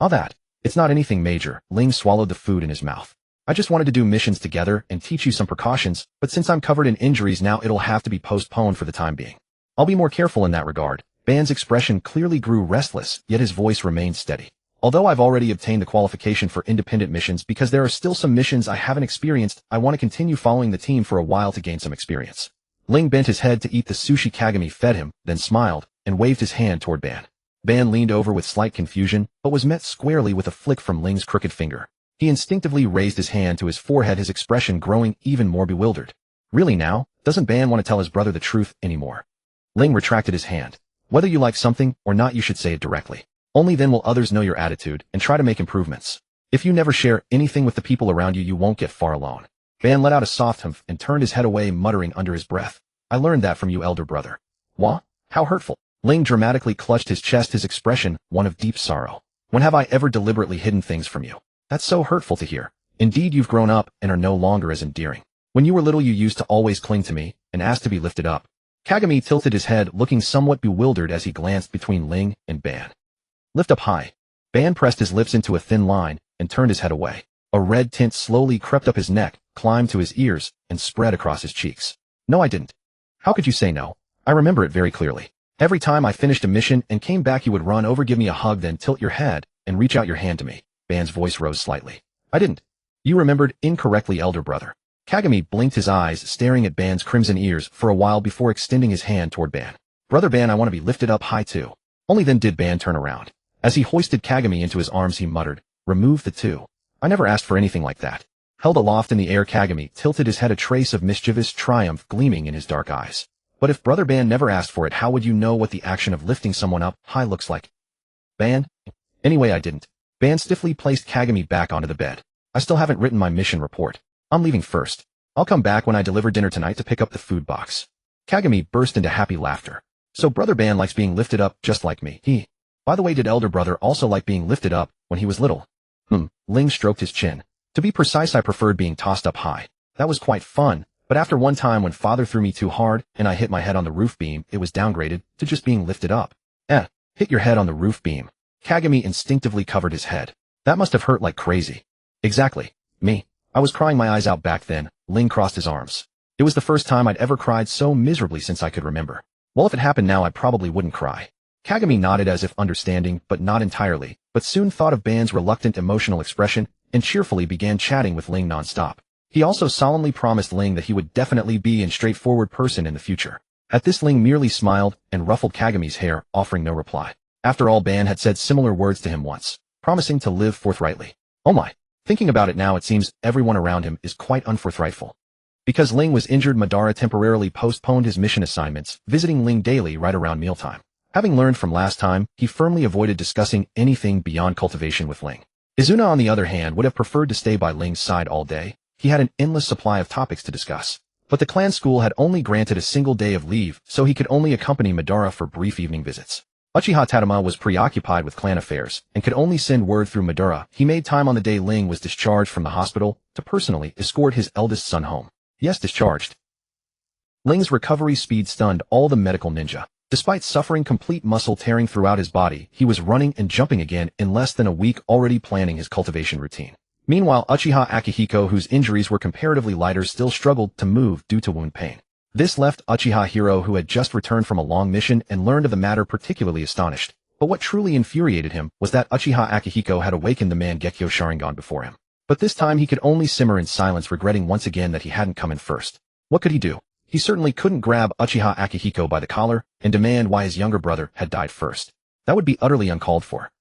That. It's not anything major. Ling swallowed the food in his mouth. I just wanted to do missions together and teach you some precautions, but since I'm covered in injuries now, it'll have to be postponed for the time being. I'll be more careful in that regard. Ban's expression clearly grew restless, yet his voice remained steady. Although I've already obtained the qualification for independent missions, because there are still some missions I haven't experienced, I want to continue following the team for a while to gain some experience. Ling bent his head to eat the sushi Kagami fed him, then smiled, and waved his hand toward Ban. Ban leaned over with slight confusion, but was met squarely with a flick from Ling's crooked finger. He instinctively raised his hand to his forehead, his expression growing even more bewildered. Really now? Doesn't Ban want to tell his brother the truth anymore? Ling retracted his hand. Whether you like something or not, you should say it directly. Only then will others know your attitude and try to make improvements. If you never share anything with the people around you, you won't get far alone. Ban let out a soft humph and turned his head away, muttering under his breath. I learned that from you, elder brother. What? How hurtful. Ling dramatically clutched his chest, his expression one of deep sorrow. When have I ever deliberately hidden things from you? That's so hurtful to hear. Indeed, you've grown up and are no longer as endearing. When you were little, you used to always cling to me and ask to be lifted up. Kagami tilted his head, looking somewhat bewildered as he glanced between Ling and Ban. Lift up high. Ban pressed his lips into a thin line and turned his head away. A red tint slowly crept up his neck, climbed to his ears, and spread across his cheeks. No, I didn't. How could you say no? I remember it very clearly. Every time I finished a mission and came back, you would run over, give me a hug, then tilt your head and reach out your hand to me. Ban's voice rose slightly. I didn't. You remembered incorrectly, elder brother. Kagami blinked his eyes, staring at Ban's crimson ears for a while before extending his hand toward Ban. Brother Ban, I want to be lifted up high too. Only then did Ban turn around. As he hoisted Kagami into his arms he muttered, remove the two. I never asked for anything like that. Held aloft in the air, Kagami tilted his head, a trace of mischievous triumph gleaming in his dark eyes. But if Brother Ban never asked for it, how would you know what the action of lifting someone up high looks like? Ban? Anyway, I didn't. Ban stiffly placed Kagami back onto the bed. I still haven't written my mission report. I'm leaving first. I'll come back when I deliver dinner tonight to pick up the food box. Kagami burst into happy laughter. So Brother Ban likes being lifted up just like me. By the way, did Elder Brother also like being lifted up when he was little? Ling stroked his chin. To be precise, I preferred being tossed up high. That was quite fun, but after one time when father threw me too hard and I hit my head on the roof beam, it was downgraded to just being lifted up. Hit your head on the roof beam. Kagami instinctively covered his head. That must have hurt like crazy. Exactly. Me. I was crying my eyes out back then. Ling crossed his arms. It was the first time I'd ever cried so miserably since I could remember. Well, if it happened now, I probably wouldn't cry. Kagami nodded as if understanding, but not entirely, but soon thought of Ban's reluctant emotional expression and cheerfully began chatting with Ling nonstop. He also solemnly promised Ling that he would definitely be a straightforward person in the future. At this, Ling merely smiled and ruffled Kagami's hair, offering no reply. After all, Ban had said similar words to him once, promising to live forthrightly. Oh my. Thinking about it now, it seems everyone around him is quite unforthrightful. Because Ling was injured, Madara temporarily postponed his mission assignments, visiting Ling daily right around mealtime. Having learned from last time, he firmly avoided discussing anything beyond cultivation with Ling. Izuna, on the other hand, would have preferred to stay by Ling's side all day. He had an endless supply of topics to discuss. But the clan school had only granted a single day of leave, so he could only accompany Madara for brief evening visits. Uchiha Tadama was preoccupied with clan affairs and could only send word through Madara. He made time on the day Ling was discharged from the hospital to personally escort his eldest son home. Yes, discharged. Ling's recovery speed stunned all the medical ninja. Despite suffering complete muscle tearing throughout his body, he was running and jumping again in less than a week, already planning his cultivation routine. Meanwhile, Uchiha Akihiko, whose injuries were comparatively lighter, still struggled to move due to wound pain. This left Uchiha Hiro, who had just returned from a long mission and learned of the matter, particularly astonished. But what truly infuriated him was that Uchiha Akihiko had awakened the Mangekyo Sharingan before him. But this time he could only simmer in silence, regretting once again that he hadn't come in first. What could he do? He certainly couldn't grab Uchiha Akihiko by the collar and demand why his younger brother had died first. That would be utterly uncalled for.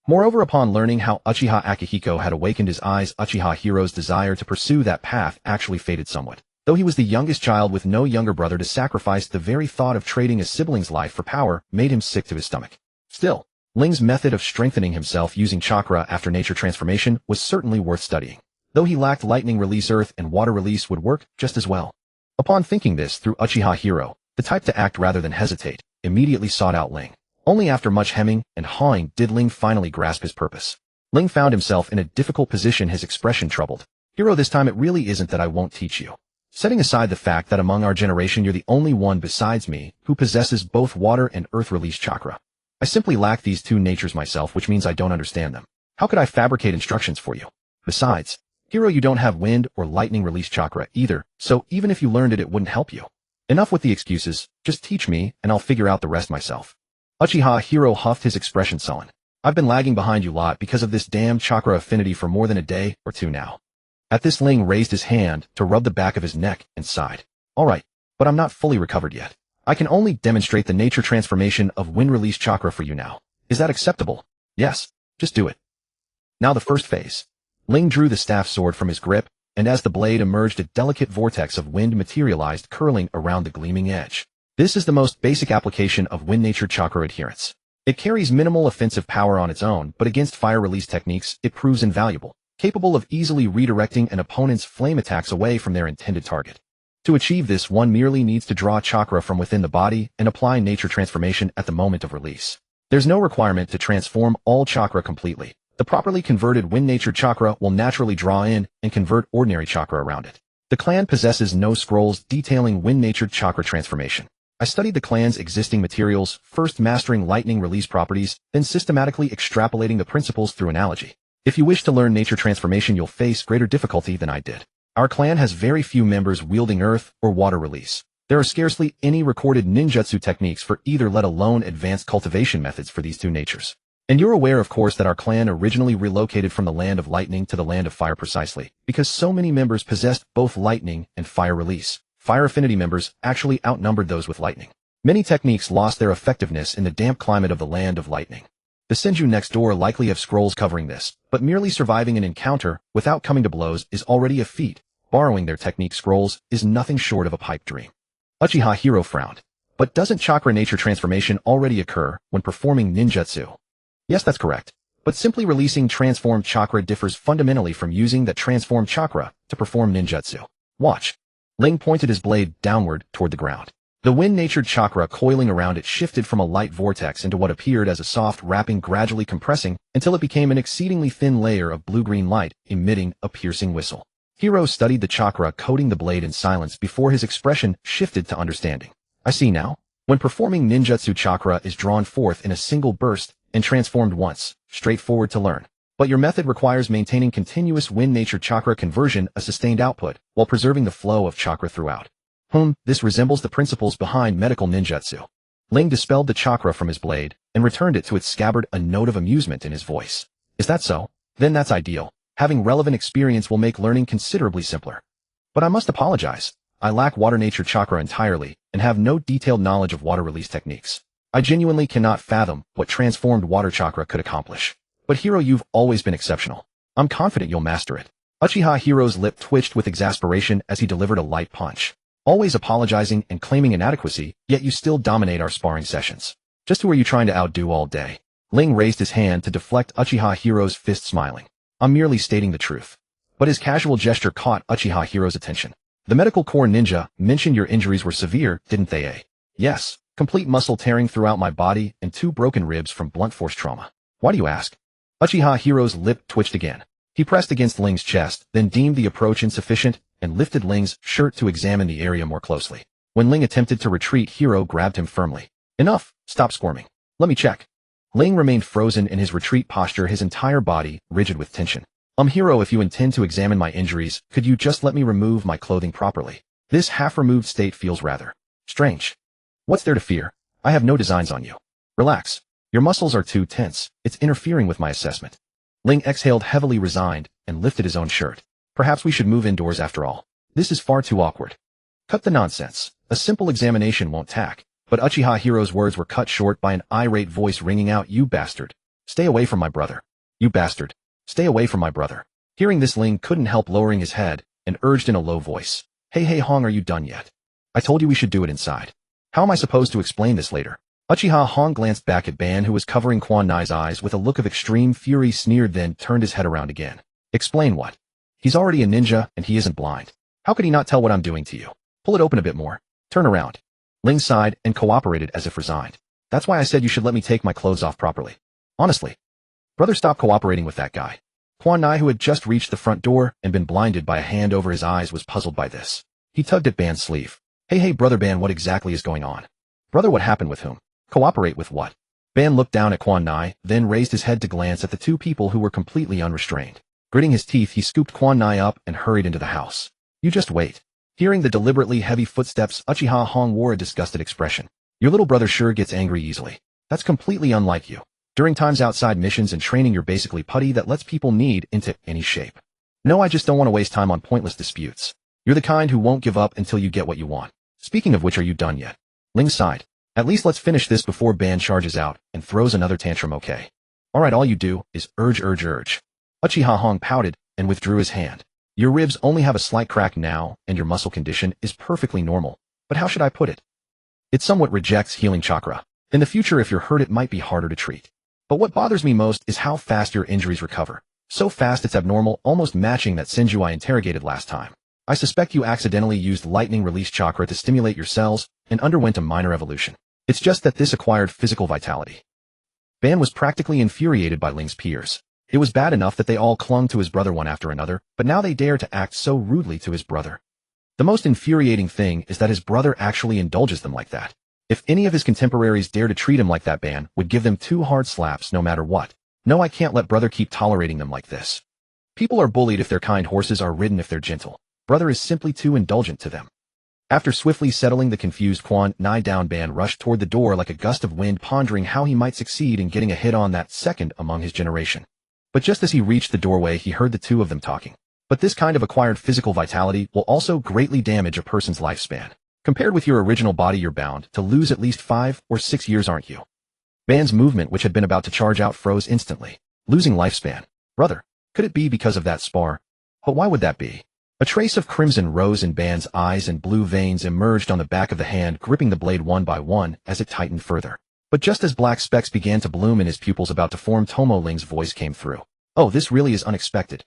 Moreover, upon learning how Uchiha Akihiko had awakened his eyes, Uchiha Hiro's desire to pursue that path actually faded somewhat. Though he was the youngest child with no younger brother to sacrifice, the very thought of trading a sibling's life for power made him sick to his stomach. Still, Ling's method of strengthening himself using chakra after nature transformation was certainly worth studying. Though he lacked lightning release, earth and water release would work just as well. Upon thinking this through, Uchiha Hiro, the type to act rather than hesitate, immediately sought out Ling. Only after much hemming and hawing did Ling finally grasp his purpose. Ling found himself in a difficult position, his expression troubled. Hiro, this time it really isn't that I won't teach you. Setting aside the fact that among our generation you're the only one besides me who possesses both water and earth release chakra. I simply lack these two natures myself, which means I don't understand them. How could I fabricate instructions for you? Besides, Hiro, you don't have wind or lightning release chakra either, so even if you learned it, it wouldn't help you. Enough with the excuses, just teach me and I'll figure out the rest myself. Uchiha Hiro huffed, his expression sullen. I've been lagging behind you lot because of this damn chakra affinity for more than a day or two now. At this, Ling raised his hand to rub the back of his neck and sighed. Alright, but I'm not fully recovered yet. I can only demonstrate the nature transformation of wind release chakra for you now. Is that acceptable? Yes, just do it. Now the first phase. Ling drew the staff sword from his grip, and as the blade emerged, a delicate vortex of wind materialized, curling around the gleaming edge. This is the most basic application of wind nature chakra adherence. It carries minimal offensive power on its own, but against fire release techniques, it proves invaluable, capable of easily redirecting an opponent's flame attacks away from their intended target. To achieve this, one merely needs to draw chakra from within the body and apply nature transformation at the moment of release. There's no requirement to transform all chakra completely. The properly converted wind nature chakra will naturally draw in and convert ordinary chakra around it. The clan possesses no scrolls detailing wind nature chakra transformation. I studied the clan's existing materials, first mastering lightning release properties, then systematically extrapolating the principles through analogy. If you wish to learn nature transformation, you'll face greater difficulty than I did. Our clan has very few members wielding earth or water release. There are scarcely any recorded ninjutsu techniques for either, let alone advanced cultivation methods for these two natures. And you're aware, of course, that our clan originally relocated from the land of lightning to the land of fire precisely because so many members possessed both lightning and fire release. Fire affinity members actually outnumbered those with lightning. Many techniques lost their effectiveness in the damp climate of the Land of Lightning. The Senju next door likely have scrolls covering this, but merely surviving an encounter without coming to blows is already a feat. Borrowing their technique scrolls is nothing short of a pipe dream. Uchiha Hero frowned. But doesn't chakra nature transformation already occur when performing ninjutsu? Yes, that's correct. But simply releasing transformed chakra differs fundamentally from using that transformed chakra to perform ninjutsu. Watch. Ling pointed his blade downward toward the ground. The wind-natured chakra coiling around it shifted from a light vortex into what appeared as a soft wrapping, gradually compressing until it became an exceedingly thin layer of blue-green light, emitting a piercing whistle. Hiro studied the chakra coating the blade in silence before his expression shifted to understanding. I see now. When performing ninjutsu, chakra is drawn forth in a single burst and transformed once, straightforward to learn. But your method requires maintaining continuous wind-natured chakra conversion, a sustained output, while preserving the flow of chakra throughout. This resembles the principles behind medical ninjutsu. Ling dispelled the chakra from his blade and returned it to its scabbard, a note of amusement in his voice. Is that so? Then that's ideal. Having relevant experience will make learning considerably simpler. But I must apologize. I lack water nature chakra entirely and have no detailed knowledge of water release techniques. I genuinely cannot fathom what transformed water chakra could accomplish. But Hiro, you've always been exceptional. I'm confident you'll master it. Uchiha Hiro's lip twitched with exasperation as he delivered a light punch. Always apologizing and claiming inadequacy, yet you still dominate our sparring sessions. Just who are you trying to outdo all day? Ling raised his hand to deflect Uchiha Hiro's fist, smiling. I'm merely stating the truth. But his casual gesture caught Uchiha Hiro's attention. The medical corps ninja mentioned your injuries were severe, didn't they, eh? Yes, complete muscle tearing throughout my body and 2 broken ribs from blunt force trauma. Why do you ask? Uchiha Hiro's lip twitched again. He pressed against Ling's chest, then deemed the approach insufficient and lifted Ling's shirt to examine the area more closely. When Ling attempted to retreat, Hiro grabbed him firmly. Enough, stop squirming. Let me check. Ling remained frozen in his retreat posture, his entire body rigid with tension. Hiro, if you intend to examine my injuries, could you just let me remove my clothing properly? This half-removed state feels rather strange. What's there to fear? I have no designs on you. Relax. Your muscles are too tense. It's interfering with my assessment. Ling exhaled heavily, resigned, and lifted his own shirt. Perhaps we should move indoors after all. This is far too awkward. Cut the nonsense. A simple examination won't tack. But Uchiha Hiro's words were cut short by an irate voice ringing out, you bastard. Stay away from my brother. You bastard. Stay away from my brother. Hearing this, Ling couldn't help lowering his head and urged in a low voice. Hey Hong, are you done yet? I told you we should do it inside. How am I supposed to explain this later? Uchiha Hong glanced back at Ban, who was covering Quan Nai's eyes with a look of extreme fury, sneered, then turned his head around again. Explain what? He's already a ninja and he isn't blind. How could he not tell what I'm doing to you? Pull it open a bit more. Turn around. Ling sighed and cooperated as if resigned. That's why I said you should let me take my clothes off properly. Honestly. Brother, stop cooperating with that guy. Quan Nai, who had just reached the front door and been blinded by a hand over his eyes, was puzzled by this. He tugged at Ban's sleeve. Hey brother Ban, what exactly is going on? Brother, what happened with whom? Cooperate with what? Ban looked down at Quan Nai, then raised his head to glance at the 2 people who were completely unrestrained. Gritting his teeth, he scooped Quan Nai up and hurried into the house. You just wait. Hearing the deliberately heavy footsteps, Uchiha Hong wore a disgusted expression. Your little brother sure gets angry easily. That's completely unlike you. During times outside missions and training, you're basically putty that lets people knead into any shape. No, I just don't want to waste time on pointless disputes. You're the kind who won't give up until you get what you want. Speaking of which, are you done yet? Ling sighed. At least let's finish this before Ban charges out and throws another tantrum, okay? Alright, all you do is urge. Uchiha Hong pouted and withdrew his hand. Your ribs only have a slight crack now, and your muscle condition is perfectly normal. But how should I put it? It somewhat rejects healing chakra. In the future, if you're hurt, it might be harder to treat. But what bothers me most is how fast your injuries recover. So fast it's abnormal, almost matching that Senju I interrogated last time. I suspect you accidentally used lightning release chakra to stimulate your cells and underwent a minor evolution. It's just that this acquired physical vitality. Ban was practically infuriated by Ling's peers. It was bad enough that they all clung to his brother one after another, but now they dare to act so rudely to his brother. The most infuriating thing is that his brother actually indulges them like that. If any of his contemporaries dare to treat him like that, Ban would give them 2 hard slaps no matter what. No, I can't let brother keep tolerating them like this. People are bullied if they're kind, horses are ridden if they're gentle. Brother is simply too indulgent to them. After swiftly settling the confused Quan Nai down, Ban rushed toward the door like a gust of wind, pondering how he might succeed in getting a hit on that second among his generation. But just as he reached the doorway, he heard the 2 of them talking. But this kind of acquired physical vitality will also greatly damage a person's lifespan. Compared with your original body, you're bound to lose at least 5 or 6 years, aren't you? Ban's movement, which had been about to charge out, froze instantly, losing lifespan. Brother, could it be because of that spar? But why would that be? A trace of crimson rose in Ban's eyes and blue veins emerged on the back of the hand, gripping the blade one by one as it tightened further. But just as black specks began to bloom in his pupils about to form, Tomo Ling's voice came through. Oh, this really is unexpected.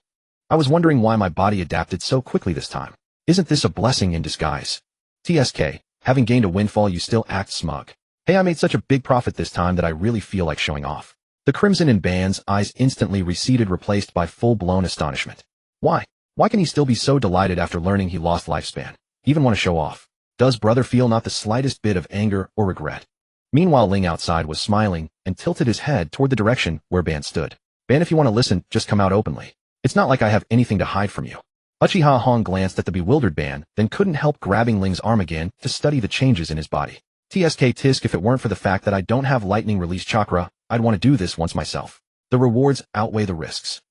I was wondering why my body adapted so quickly this time. Isn't this a blessing in disguise? TSK, having gained a windfall, you still act smug. Hey, I made such a big profit this time that I really feel like showing off. The crimson in Ban's eyes instantly receded, replaced by full-blown astonishment. Why? Why can he still be so delighted after learning he lost lifespan? Even want to show off? Does brother feel not the slightest bit of anger or regret? Meanwhile, Ling outside was smiling and tilted his head toward the direction where Ban stood. Ban, if you want to listen, just come out openly. It's not like I have anything to hide from you. Uchiha Hong glanced at the bewildered Ban, then couldn't help grabbing Ling's arm again to study the changes in his body. TSK tisk, if it weren't for the fact that I don't have lightning release chakra, I'd want to do this once myself. The rewards outweigh the risks.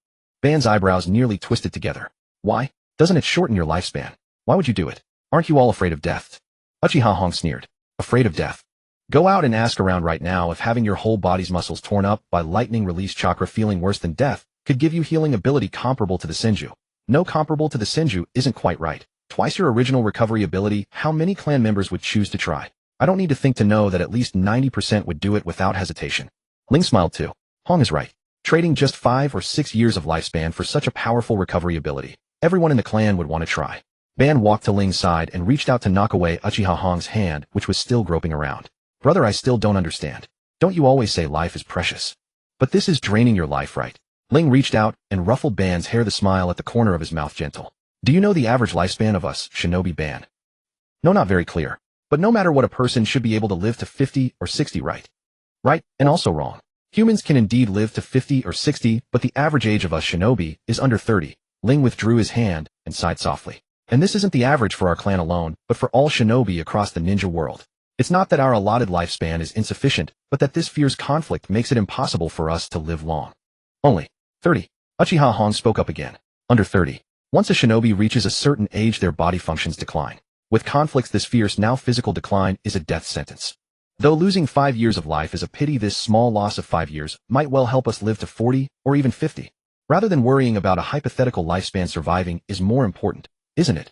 Ban's eyebrows nearly twisted together. Why? Doesn't it shorten your lifespan? Why would you do it? Aren't you all afraid of death? Uchiha Hong sneered. Afraid of death? Go out and ask around right now if having your whole body's muscles torn up by lightning release chakra feeling worse than death could give you healing ability comparable to the Senju. No, comparable to the Senju isn't quite right. Twice your original recovery ability. How many clan members would choose to try? I don't need to think to know that at least 90% would do it without hesitation. Ling smiled too. Hong is right. Trading just 5 or 6 years of lifespan for such a powerful recovery ability. Everyone in the clan would want to try. Ban walked to Ling's side and reached out to knock away Uchiha Hong's hand, which was still groping around. Brother, I still don't understand. Don't you always say life is precious? But this is draining your life, right? Ling reached out and ruffled Ban's hair, the smile at the corner of his mouth gentle. Do you know the average lifespan of us, Shinobi Ban? No, not very clear. But no matter what, a person should be able to live to 50 or 60, right? Right, and also wrong. Humans can indeed live to 50 or 60, but the average age of us Shinobi is under 30. Ling withdrew his hand and sighed softly. And this isn't the average for our clan alone, but for all Shinobi across the ninja world. It's not that our allotted lifespan is insufficient, but that this fierce conflict makes it impossible for us to live long. Only 30. Uchiha Hong spoke up again. Under 30. Once a shinobi reaches a certain age, their body functions decline. With conflicts, this fierce, now physical decline is a death sentence. Though losing 5 years of life is a pity, this small loss of 5 years might well help us live to 40 or even 50. Rather than worrying about a hypothetical lifespan, surviving is more important, isn't it?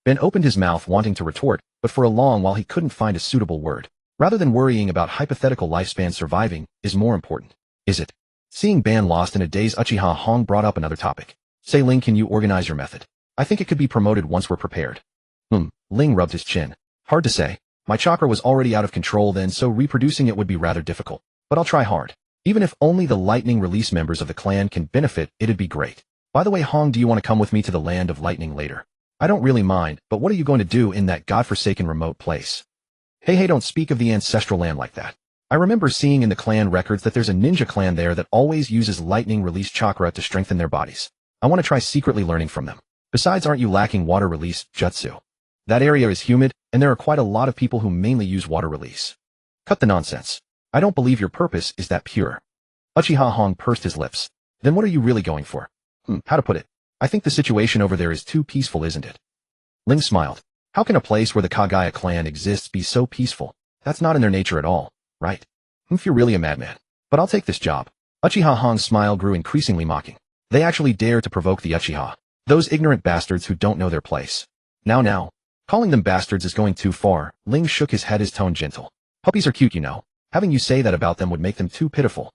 Ben opened his mouth wanting to retort, but for a long while he couldn't find a suitable word. Rather than worrying about hypothetical lifespan, surviving is more important, is it? Seeing Ban lost in a daze, Uchiha Hong brought up another topic. Say, Ling, can you organize your method? I think it could be promoted once we're prepared. Ling rubbed his chin. Hard to say. My chakra was already out of control then, so reproducing it would be rather difficult. But I'll try hard. Even if only the lightning release members of the clan can benefit, it'd be great. By the way, Hong, do you want to come with me to the land of lightning later? I don't really mind, but what are you going to do in that godforsaken remote place? Hey, don't speak of the ancestral land like that. I remember seeing in the clan records that there's a ninja clan there that always uses lightning release chakra to strengthen their bodies. I want to try secretly learning from them. Besides, aren't you lacking water release jutsu? That area is humid, and there are quite a lot of people who mainly use water release. Cut the nonsense. I don't believe your purpose is that pure. Uchiha Hong pursed his lips. Then what are you really going for? How to put it? I think the situation over there is too peaceful, isn't it? Ling smiled. How can a place where the Kagaya clan exists be so peaceful? That's not in their nature at all, right? If you're really a madman. But I'll take this job. Uchiha Hong's smile grew increasingly mocking. They actually dare to provoke the Uchiha. Those ignorant bastards who don't know their place. Now. Calling them bastards is going too far. Ling shook his head, his tone gentle. Puppies are cute, you know. Having you say that about them would make them too pitiful.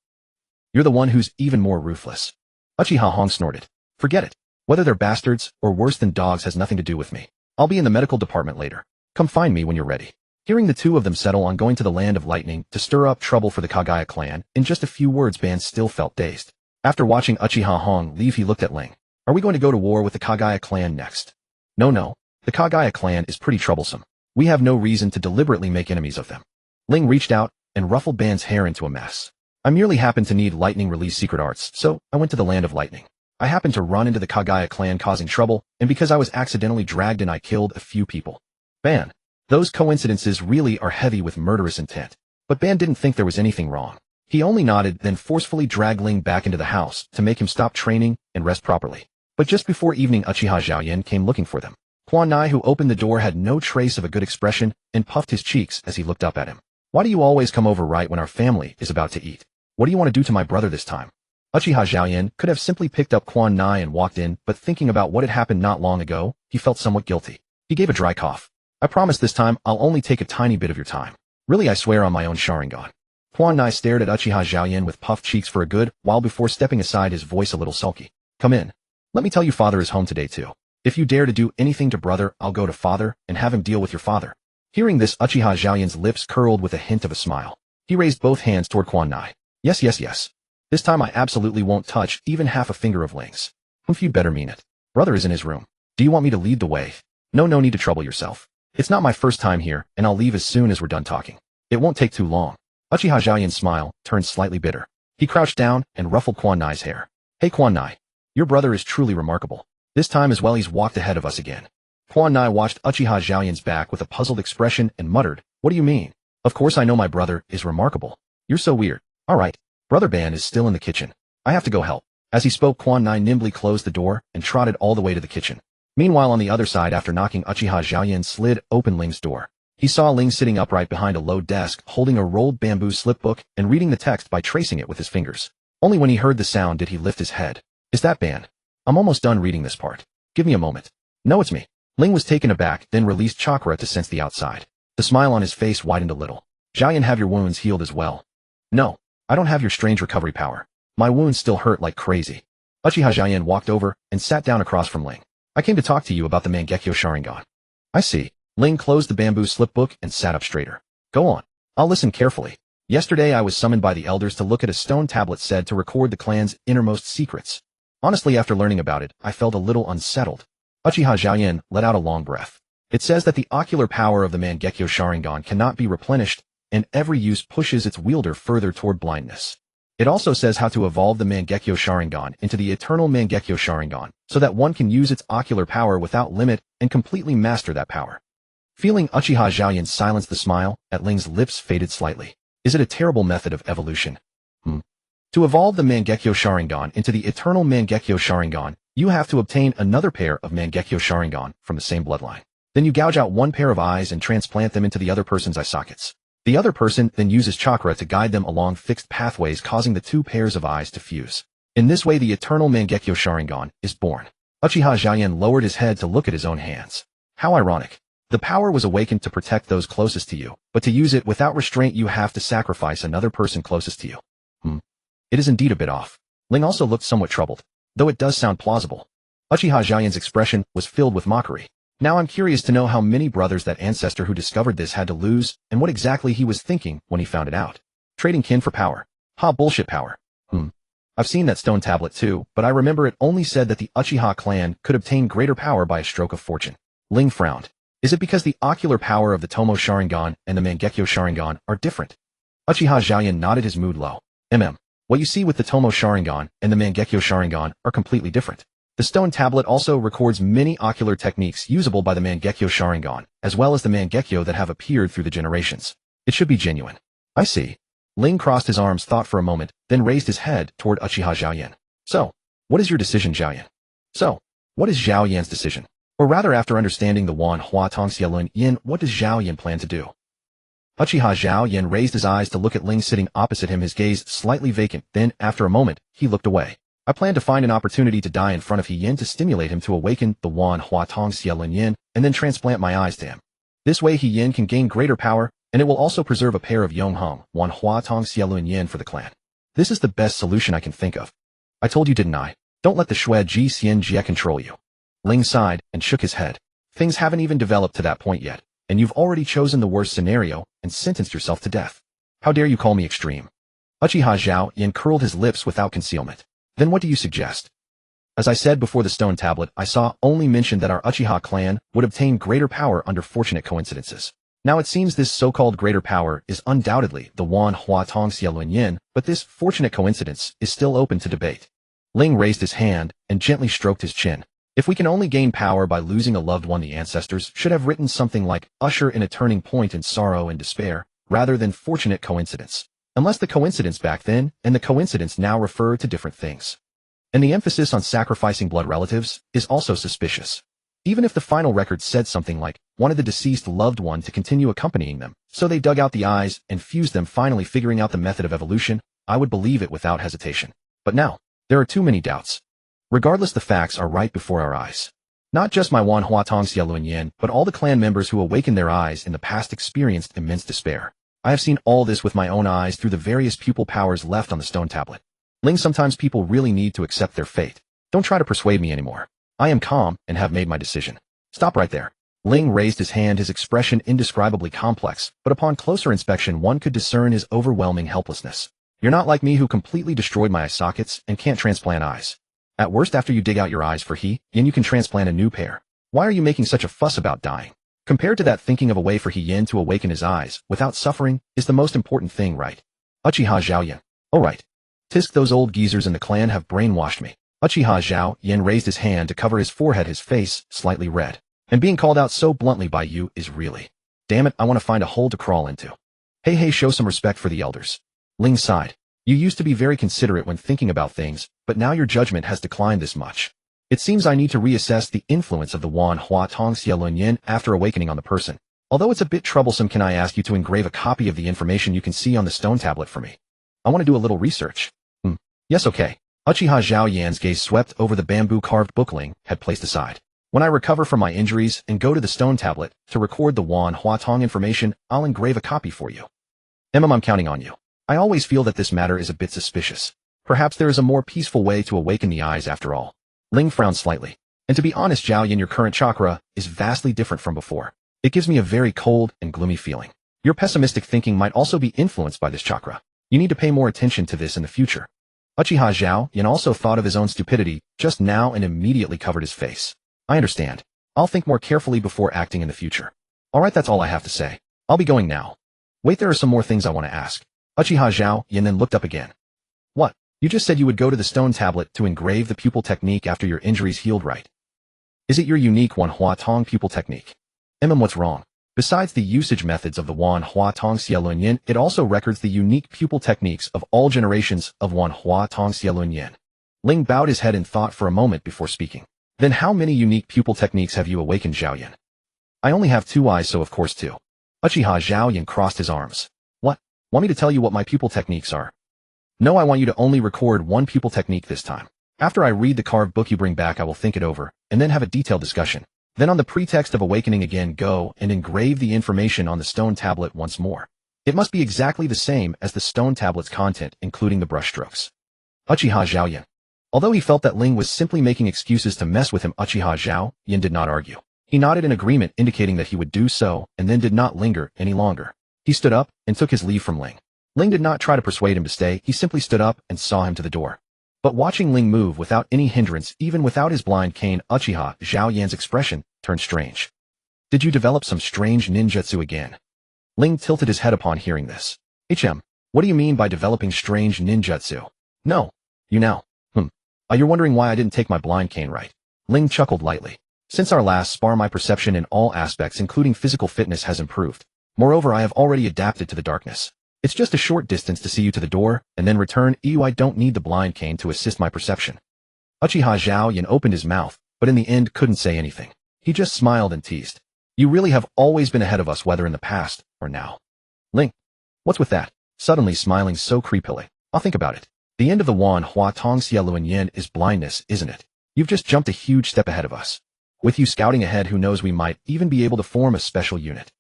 You're the one who's even more ruthless. Uchiha Hong snorted. Forget it. Whether they're bastards or worse than dogs has nothing to do with me. I'll be in the medical department later. Come find me when you're ready. Hearing the two of them settle on going to the land of lightning to stir up trouble for the Kagaya clan, in just a few words Ban still felt dazed. After watching Uchiha Hong leave, he looked at Ling. Are we going to go to war with the Kagaya clan next? No. The Kagaya clan is pretty troublesome. We have no reason to deliberately make enemies of them. Ling reached out and ruffled Ban's hair into a mess. I merely happened to need lightning release secret arts, so I went to the land of lightning. I happened to run into the Kagaya clan causing trouble, and because I was accidentally dragged in, I killed a few people. Ban. Those coincidences really are heavy with murderous intent. But Ban didn't think there was anything wrong. He only nodded, then forcefully dragged Ling back into the house to make him stop training and rest properly. But just before evening, Uchiha Zhaoyan came looking for them. Quan Nai, who opened the door, had no trace of a good expression and puffed his cheeks as he looked up at him. Why do you always come over right when our family is about to eat? What do you want to do to my brother this time? Uchiha Zhaoyan could have simply picked up Quan Nai and walked in, but thinking about what had happened not long ago, he felt somewhat guilty. He gave a dry cough. I promise this time I'll only take a tiny bit of your time. Really, I swear on my own Sharingan. Quan Nai stared at Uchiha Zhaoyan with puffed cheeks for a good while before stepping aside, his voice a little sulky. Come in. Let me tell you, father is home today too. If you dare to do anything to brother, I'll go to father and have him deal with your father. Hearing this, Uchiha Zhaoyan's lips curled with a hint of a smile. He raised both hands toward Quan Nai. Yes, yes, yes. This time I absolutely won't touch even half a finger of Ling's. You better mean it. Brother is in his room. Do you want me to lead the way? No need to trouble yourself. It's not my first time here, and I'll leave as soon as we're done talking. It won't take too long. Uchiha Zhaoyan's smile turned slightly bitter. He crouched down and ruffled Quan Nai's hair. Hey Quan Nai. Your brother is truly remarkable. This time as well he's walked ahead of us again. Quan Nai watched Uchiha Zhaoyan's back with a puzzled expression and muttered, What do you mean? Of course I know my brother is remarkable. You're so weird. Alright. Brother Ban is still in the kitchen. I have to go help. As he spoke, Quan Nai nimbly closed the door and trotted all the way to the kitchen. Meanwhile, on the other side, after knocking, Uchiha Zhaoyan slid open Ling's door. He saw Ling sitting upright behind a low desk, holding a rolled bamboo slipbook and reading the text by tracing it with his fingers. Only when he heard the sound did he lift his head. Is that Ban? I'm almost done reading this part. Give me a moment. No, it's me. Ling was taken aback, then released chakra to sense the outside. The smile on his face widened a little. Zhaoyan, have your wounds healed as well? No. I don't have your strange recovery power. My wounds still hurt like crazy. Uchiha Zhaoyan walked over and sat down across from Ling. I came to talk to you about the Mangekyo Sharingan. I see. Ling closed the bamboo slipbook and sat up straighter. Go on. I'll listen carefully. Yesterday I was summoned by the elders to look at a stone tablet said to record the clan's innermost secrets. Honestly, after learning about it, I felt a little unsettled. Uchiha Zhaoyan let out a long breath. It says that the ocular power of the Mangekyo Sharingan cannot be replenished, and every use pushes its wielder further toward blindness. It also says how to evolve the Mangekyo Sharingan into the eternal Mangekyo Sharingan, so that one can use its ocular power without limit and completely master that power. Feeling Uchiha Zhaoyan silence, the smile at Ling's lips faded slightly. Is it a terrible method of evolution? To evolve the Mangekyo Sharingan into the eternal Mangekyo Sharingan, you have to obtain another pair of Mangekyo Sharingan from the same bloodline. Then you gouge out one pair of eyes and transplant them into the other person's eye sockets. The other person then uses chakra to guide them along fixed pathways, causing the two pairs of eyes to fuse. In this way, the eternal Mangekyo Sharingan is born. Uchiha Zhaoyan lowered his head to look at his own hands. How ironic. The power was awakened to protect those closest to you, but to use it without restraint you have to sacrifice another person closest to you. It is indeed a bit off. Ling also looked somewhat troubled, though it does sound plausible. Uchiha Zhaoyan's expression was filled with mockery. Now I'm curious to know how many brothers that ancestor who discovered this had to lose, and what exactly he was thinking when he found it out. Trading kin for power. Ha, bullshit power. I've seen that stone tablet too, but I remember it only said that the Uchiha clan could obtain greater power by a stroke of fortune. Ling frowned. Is it because the ocular power of the Tomo Sharingan and the Mangekyo Sharingan are different? Uchiha Zhaoyan nodded, his mood low. What you see with the Tomo Sharingan and the Mangekyo Sharingan are completely different. The stone tablet also records many ocular techniques usable by the Mangekyo Sharingan, as well as the Mangekyo that have appeared through the generations. It should be genuine. I see. Ling crossed his arms, thought for a moment, then raised his head toward Uchiha Zhaoyan. So, what is your decision, Zhaoyan? What is Zhaoyan's decision? Or rather, after understanding the Wan Hua Tong Xialun Yin, what does Zhaoyan plan to do? Uchiha Zhaoyan raised his eyes to look at Ling sitting opposite him, his gaze slightly vacant. Then, after a moment, he looked away. I plan to find an opportunity to die in front of He Yin to stimulate him to awaken the Wan Hua Tong Xialun Yin, and then transplant my eyes to him. This way He Yin can gain greater power, and it will also preserve a pair of Yong Hong, Wan Hua Tong Xialun Yin for the clan. This is the best solution I can think of. I told you, didn't I? Don't let the Shui Ji Xian Jie control you. Ling sighed and shook his head. Things haven't even developed to that point yet, and you've already chosen the worst scenario and sentenced yourself to death. How dare you call me extreme? Uchiha Zhaoyan curled his lips without concealment. Then what do you suggest? As I said before, the stone tablet I saw only mentioned that our Uchiha clan would obtain greater power under fortunate coincidences. Now it seems this so-called greater power is undoubtedly the Wan Hua Tong Xialun Yin, but this fortunate coincidence is still open to debate. Ling raised his hand and gently stroked his chin. If we can only gain power by losing a loved one, the ancestors should have written something like usher in a turning point in sorrow and despair, rather than fortunate coincidence. Unless the coincidence back then and the coincidence now refer to different things. And the emphasis on sacrificing blood relatives is also suspicious. Even if the final record said something like, wanted the deceased loved one to continue accompanying them, so they dug out the eyes and fused them, finally figuring out the method of evolution, I would believe it without hesitation. But now, there are too many doubts. Regardless, the facts are right before our eyes. Not just my Wan Hua Tong Xia Lun Yin, but all the clan members who awakened their eyes in the past experienced immense despair. I have seen all this with my own eyes through the various pupil powers left on the stone tablet. Ling, sometimes people really need to accept their fate. Don't try to persuade me anymore. I am calm and have made my decision. Stop right there. Ling raised his hand, his expression indescribably complex, but upon closer inspection one could discern his overwhelming helplessness. You're not like me, who completely destroyed my eye sockets and can't transplant eyes. At worst, after you dig out your eyes for he, Yin, you can transplant a new pair. Why are you making such a fuss about dying? Compared to that, thinking of a way for he Yin to awaken his eyes without suffering is the most important thing, right? Uchiha Zhao Yin. Oh right. Tisk, those old geezers in the clan have brainwashed me. Uchiha Zhao Yin raised his hand to cover his forehead, his face slightly red. And being called out so bluntly by you is really... Damn it, I want to find a hole to crawl into. Hey, show some respect for the elders. Ling sighed. You used to be very considerate when thinking about things, but now your judgment has declined this much. It seems I need to reassess the influence of the Wan Hua Tong Xia Lun Yin after awakening on the person. Although it's a bit troublesome, can I ask you to engrave a copy of the information you can see on the stone tablet for me? I want to do a little research. Yes, okay. Uchiha Zhao Yan's gaze swept over the bamboo-carved book Ling had placed aside. When I recover from my injuries and go to the stone tablet to record the Wan Hua Tong information, I'll engrave a copy for you. I'm counting on you. I always feel that this matter is a bit suspicious. Perhaps there is a more peaceful way to awaken the eyes after all. Ling frowned slightly. And to be honest, Zhao Yin, your current chakra is vastly different from before. It gives me a very cold and gloomy feeling. Your pessimistic thinking might also be influenced by this chakra. You need to pay more attention to this in the future. Uchiha Zhao Yin also thought of his own stupidity just now and immediately covered his face. I understand. I'll think more carefully before acting in the future. Alright, that's all I have to say. I'll be going now. Wait, there are some more things I want to ask. Uchiha Zhao Yin then looked up again. What? You just said you would go to the stone tablet to engrave the pupil technique after your injuries healed, right? Is it your unique Wan Hua Tong pupil technique? What's wrong? Besides the usage methods of the Wan Hua Tong Xia Lun Yin, it also records the unique pupil techniques of all generations of Wan Hua Tong Xia Lun Yin. Ling bowed his head in thought for a moment before speaking. Then how many unique pupil techniques have you awakened, Zhao Yin? I only have 2 eyes, so of course 2. Uchiha Zhao Yin crossed his arms. What? Want me to tell you what my pupil techniques are? No, I want you to only record 1 pupil technique this time. After I read the carved book you bring back, I will think it over, and then have a detailed discussion. Then on the pretext of awakening again, go and engrave the information on the stone tablet once more. It must be exactly the same as the stone tablet's content, including the brushstrokes. Uchiha Zhao Yin. Although he felt that Ling was simply making excuses to mess with him, Uchiha Zhao Yin did not argue. He nodded in agreement, indicating that he would do so, and then did not linger any longer. He stood up and took his leave from Ling. Ling did not try to persuade him to stay, he simply stood up and saw him to the door. But watching Ling move without any hindrance, even without his blind cane, Uchiha Zhao Yan's expression turned strange. Did you develop some strange ninjutsu again? Ling tilted his head upon hearing this. What do you mean by developing strange ninjutsu? No. You now. You're wondering why I didn't take my blind cane, right? Ling chuckled lightly. Since our last spar, my perception in all aspects, including physical fitness, has improved. Moreover, I have already adapted to the darkness. It's just a short distance to see you to the door, and then return. I don't need the blind cane to assist my perception. Uchiha Zhao Yin opened his mouth, but in the end couldn't say anything. He just smiled and teased. You really have always been ahead of us, whether in the past or now. Ling. What's with that? Suddenly smiling so creepily. I'll think about it. The end of the Wan Hua Tong Xia Lun Yin is blindness, isn't it? You've just jumped a huge step ahead of us. With you scouting ahead, who knows, we might even be able to form a special unit.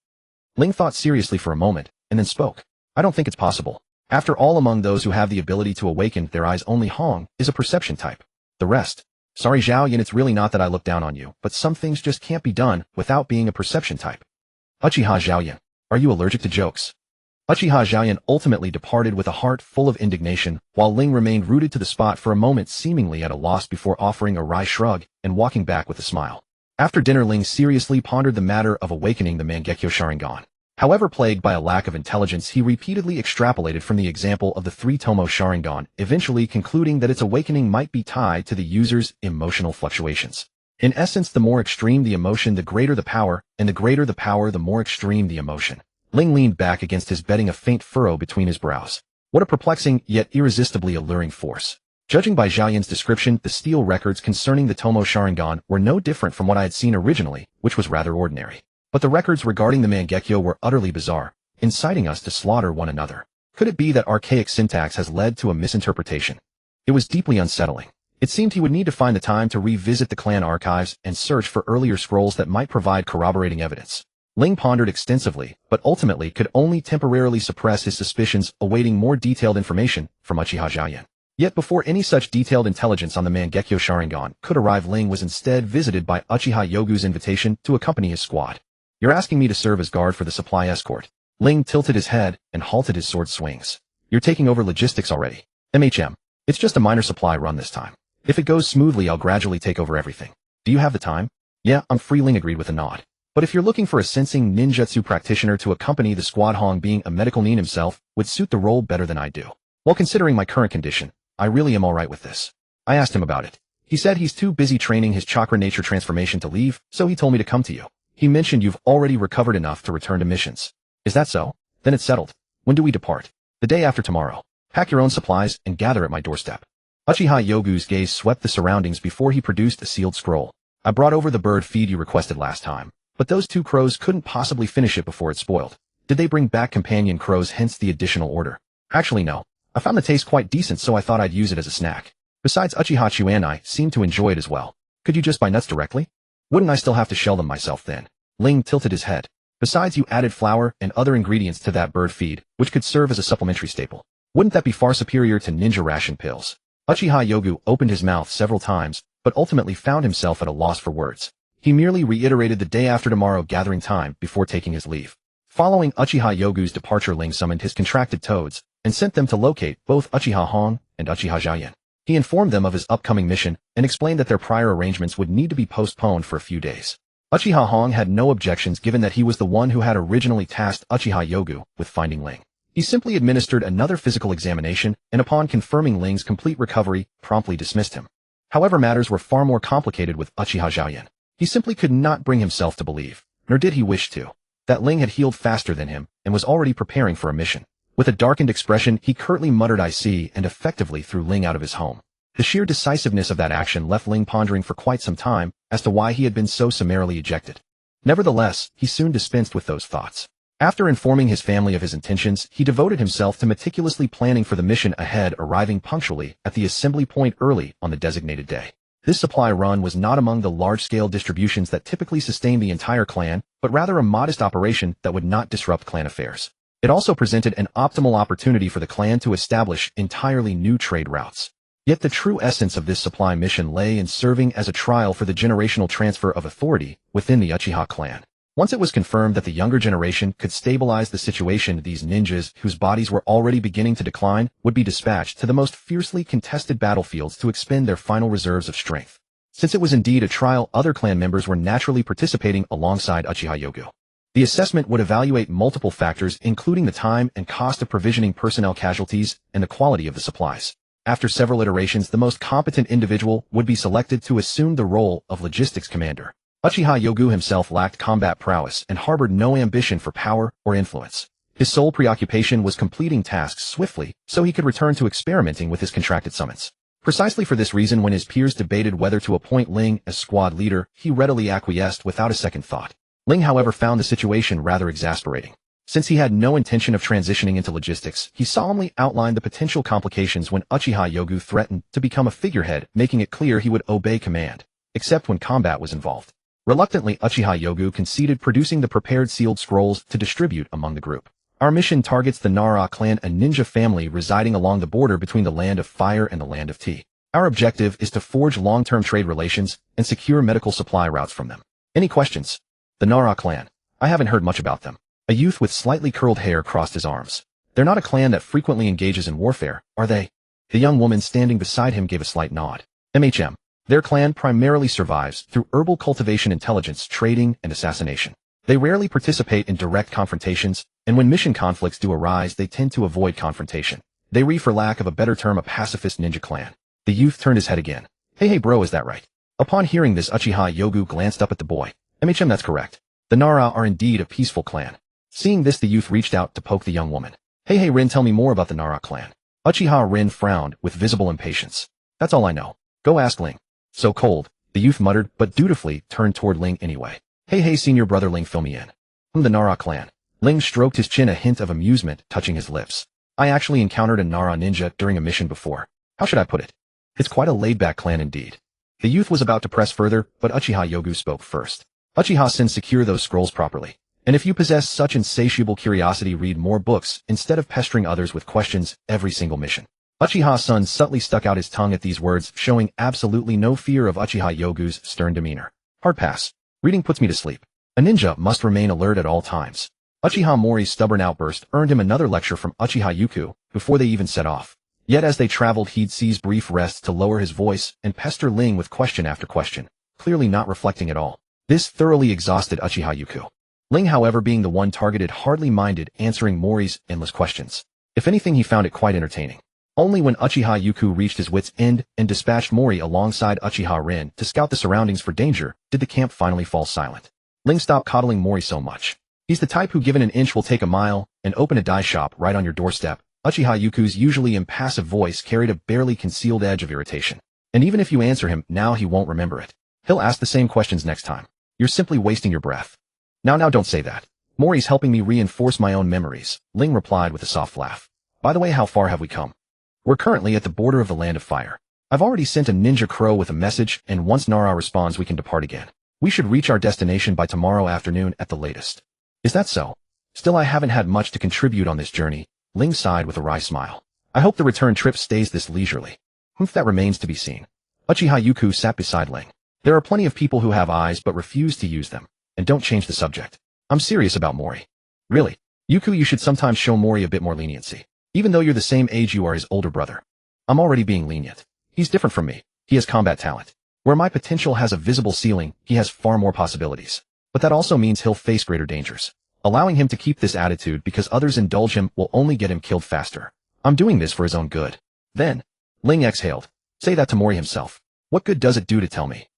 Ling thought seriously for a moment, and then spoke. I don't think it's possible. After all, among those who have the ability to awaken their eyes, only Hong is a perception type. The rest. Sorry, Zhao Yin, it's really not that I look down on you, but some things just can't be done without being a perception type. Uchiha Zhao Yin. Are you allergic to jokes? Uchiha Zhao Yin ultimately departed with a heart full of indignation, while Ling remained rooted to the spot for a moment, seemingly at a loss before offering a wry shrug and walking back with a smile. After dinner, Ling seriously pondered the matter of awakening the Mangekyo Sharingan. However, plagued by a lack of intelligence, he repeatedly extrapolated from the example of the 3-Tomo Sharingan, eventually concluding that its awakening might be tied to the user's emotional fluctuations. In essence, the more extreme the emotion, the greater the power, and the greater the power, the more extreme the emotion. Ling leaned back against his bedding, a faint furrow between his brows. What a perplexing, yet irresistibly alluring force. Judging by Zhao description, the steel records concerning the Tomo Sharingan were no different from what I had seen originally, which was rather ordinary. But the records regarding the Mangekyo were utterly bizarre, inciting us to slaughter one another. Could it be that archaic syntax has led to a misinterpretation? It was deeply unsettling. It seemed he would need to find the time to revisit the clan archives and search for earlier scrolls that might provide corroborating evidence. Ling pondered extensively, but ultimately could only temporarily suppress his suspicions, awaiting more detailed information from Uchiha Zhao. Yet before any such detailed intelligence on the Mangekyo Sharingan could arrive, Ling was instead visited by Uchiha Yogu's invitation to accompany his squad. You're asking me to serve as guard for the supply escort. Ling tilted his head and halted his sword swings. You're taking over logistics already. It's just a minor supply run this time. If it goes smoothly, I'll gradually take over everything. Do you have the time? Yeah, I'm free, Ling agreed with a nod. But if you're looking for a sensing ninjutsu practitioner to accompany the squad, Hong being a medical nin himself would suit the role better than I do. While considering my current condition, I really am alright with this. I asked him about it. He said he's too busy training his chakra nature transformation to leave, so he told me to come to you. He mentioned you've already recovered enough to return to missions. Is that so? Then it's settled. When do we depart? The day after tomorrow. Pack your own supplies and gather at my doorstep. Uchiha Yogu's gaze swept the surroundings before he produced a sealed scroll. I brought over the bird feed you requested last time, but those two crows couldn't possibly finish it before it spoiled. Did they bring back companion crows, hence the additional order? Actually no. I found the taste quite decent, so I thought I'd use it as a snack. Besides, Uchiha Chuan seemed to enjoy it as well. Could you just buy nuts directly? Wouldn't I still have to shell them myself then? Ling tilted his head. Besides, you added flour and other ingredients to that bird feed, which could serve as a supplementary staple. Wouldn't that be far superior to ninja ration pills? Uchiha Yogu opened his mouth several times, but ultimately found himself at a loss for words. He merely reiterated the day after tomorrow gathering time before taking his leave. Following Uchiha Yogu's departure, Ling summoned his contracted toads and sent them to locate both Uchiha Hong and Uchiha Zhao. He informed them of his upcoming mission and explained that their prior arrangements would need to be postponed for a few days. Uchiha Hong had no objections, given that he was the one who had originally tasked Uchiha Yogu with finding Ling. He simply administered another physical examination and upon confirming Ling's complete recovery, promptly dismissed him. However, matters were far more complicated with Uchiha Zhao. He simply could not bring himself to believe, nor did he wish to, that Ling had healed faster than him and was already preparing for a mission. With a darkened expression, he curtly muttered "I see" and effectively threw Ling out of his home. The sheer decisiveness of that action left Ling pondering for quite some time as to why he had been so summarily ejected. Nevertheless, he soon dispensed with those thoughts. After informing his family of his intentions, he devoted himself to meticulously planning for the mission ahead, arriving punctually at the assembly point early on the designated day. This supply run was not among the large-scale distributions that typically sustain the entire clan, but rather a modest operation that would not disrupt clan affairs. It also presented an optimal opportunity for the clan to establish entirely new trade routes. Yet the true essence of this supply mission lay in serving as a trial for the generational transfer of authority within the Uchiha clan. Once it was confirmed that the younger generation could stabilize the situation, these ninjas, whose bodies were already beginning to decline, would be dispatched to the most fiercely contested battlefields to expend their final reserves of strength. Since it was indeed a trial, other clan members were naturally participating alongside Uchiha Yogu. The assessment would evaluate multiple factors, including the time and cost of provisioning personnel casualties and the quality of the supplies. After several iterations, the most competent individual would be selected to assume the role of logistics commander. Uchiha Yogu himself lacked combat prowess and harbored no ambition for power or influence. His sole preoccupation was completing tasks swiftly so he could return to experimenting with his contracted summons. Precisely for this reason, when his peers debated whether to appoint Ling as squad leader, he readily acquiesced without a second thought. Ling, however, found the situation rather exasperating. Since he had no intention of transitioning into logistics, he solemnly outlined the potential complications when Uchiha Yogu threatened to become a figurehead, making it clear he would obey command, except when combat was involved. Reluctantly, Uchiha Yogu conceded, producing the prepared sealed scrolls to distribute among the group. Our mission targets the Nara clan, a ninja family residing along the border between the Land of Fire and the Land of Tea. Our objective is to forge long-term trade relations and secure medical supply routes from them. Any questions? The Nara clan. I haven't heard much about them. A youth with slightly curled hair crossed his arms. They're not a clan that frequently engages in warfare, are they? The young woman standing beside him gave a slight nod. Their clan primarily survives through herbal cultivation, intelligence, trading, and assassination. They rarely participate in direct confrontations, and when mission conflicts do arise, they tend to avoid confrontation. They re, for lack of a better term, a pacifist ninja clan. The youth turned his head again. Hey bro, is that right? Upon hearing this, Uchiha Yogu glanced up at the boy. That's correct. The Nara are indeed a peaceful clan. Seeing this, the youth reached out to poke the young woman. Hey Rin, tell me more about the Nara clan. Uchiha Rin frowned with visible impatience. That's all I know. Go ask Ling. So cold, the youth muttered, but dutifully turned toward Ling anyway. Hey senior brother Ling, fill me in. The Nara clan. Ling stroked his chin, a hint of amusement touching his lips. I actually encountered a Nara ninja during a mission before. How should I put it? It's quite a laid-back clan indeed. The youth was about to press further, but Uchiha Yogu spoke first. Uchiha-sen, secure those scrolls properly. And if you possess such insatiable curiosity, read more books instead of pestering others with questions every single mission. Uchiha-san subtly stuck out his tongue at these words, showing absolutely no fear of Uchiha Yogu's stern demeanor. Hard pass. Reading puts me to sleep. A ninja must remain alert at all times. Uchiha Mori's stubborn outburst earned him another lecture from Uchiha Yuku before they even set off. Yet as they traveled, he'd seize brief rests to lower his voice and pester Ling with question after question, clearly not reflecting at all. This thoroughly exhausted Uchiha Yuku. Ling, however, being the one targeted, hardly minded answering Mori's endless questions. If anything, he found it quite entertaining. Only when Uchiha Yuku reached his wit's end and dispatched Mori alongside Uchiha Rin to scout the surroundings for danger did the camp finally fall silent. Ling stopped coddling Mori so much. He's the type who, given an inch, will take a mile and open a dye shop right on your doorstep. Uchiha Yuku's usually impassive voice carried a barely concealed edge of irritation. And even if you answer him now, he won't remember it. He'll ask the same questions next time. You're simply wasting your breath. Now don't say that. Mori's helping me reinforce my own memories, Ling replied with a soft laugh. By the way, how far have we come? We're currently at the border of the Land of Fire. I've already sent a ninja crow with a message, and once Nara responds, we can depart again. We should reach our destination by tomorrow afternoon at the latest. Is that so? Still, I haven't had much to contribute on this journey, Ling sighed with a wry smile. I hope the return trip stays this leisurely. That remains to be seen. Uchiha Yuku sat beside Ling. There are plenty of people who have eyes but refuse to use them. And don't change the subject. I'm serious about Mori. Really? Yuku, you should sometimes show Mori a bit more leniency. Even though you're the same age, you are his older brother. I'm already being lenient. He's different from me. He has combat talent. Where my potential has a visible ceiling, he has far more possibilities. But that also means he'll face greater dangers. Allowing him to keep this attitude because others indulge him will only get him killed faster. I'm doing this for his own good. Then, Ling exhaled. Say that to Mori himself. What good does it do to tell me?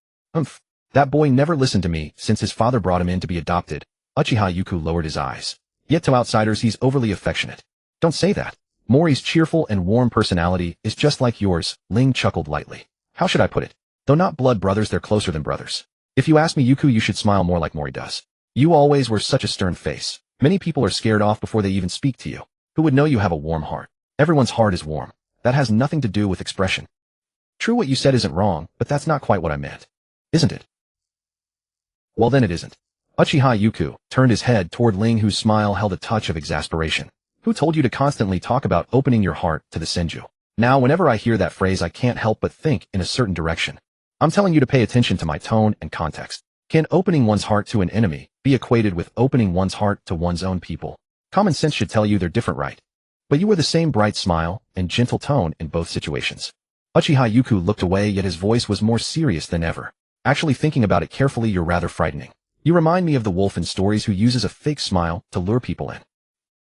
That boy never listened to me since his father brought him in to be adopted. Uchiha Yuku lowered his eyes. Yet to outsiders he's overly affectionate. Don't say that. Mori's cheerful and warm personality is just like yours, Ling chuckled lightly. How should I put it? Though not blood brothers, they're closer than brothers. If you ask me, Yuku, you should smile more like Mori does. You always wear such a stern face. Many people are scared off before they even speak to you. Who would know you have a warm heart? Everyone's heart is warm. That has nothing to do with expression. True, what you said isn't wrong, but that's not quite what I meant. Isn't it? Well, then it isn't. Uchiha Yuku turned his head toward Ling, whose smile held a touch of exasperation. Who told you to constantly talk about opening your heart to the Senju? Now, whenever I hear that phrase, I can't help but think in a certain direction. I'm telling you to pay attention to my tone and context. Can opening one's heart to an enemy be equated with opening one's heart to one's own people? Common sense should tell you they're different, right? But you were the same bright smile and gentle tone in both situations. Uchiha Yuku looked away, yet his voice was more serious than ever. Actually, thinking about it carefully, you're rather frightening. You remind me of the wolf in stories who uses a fake smile to lure people in.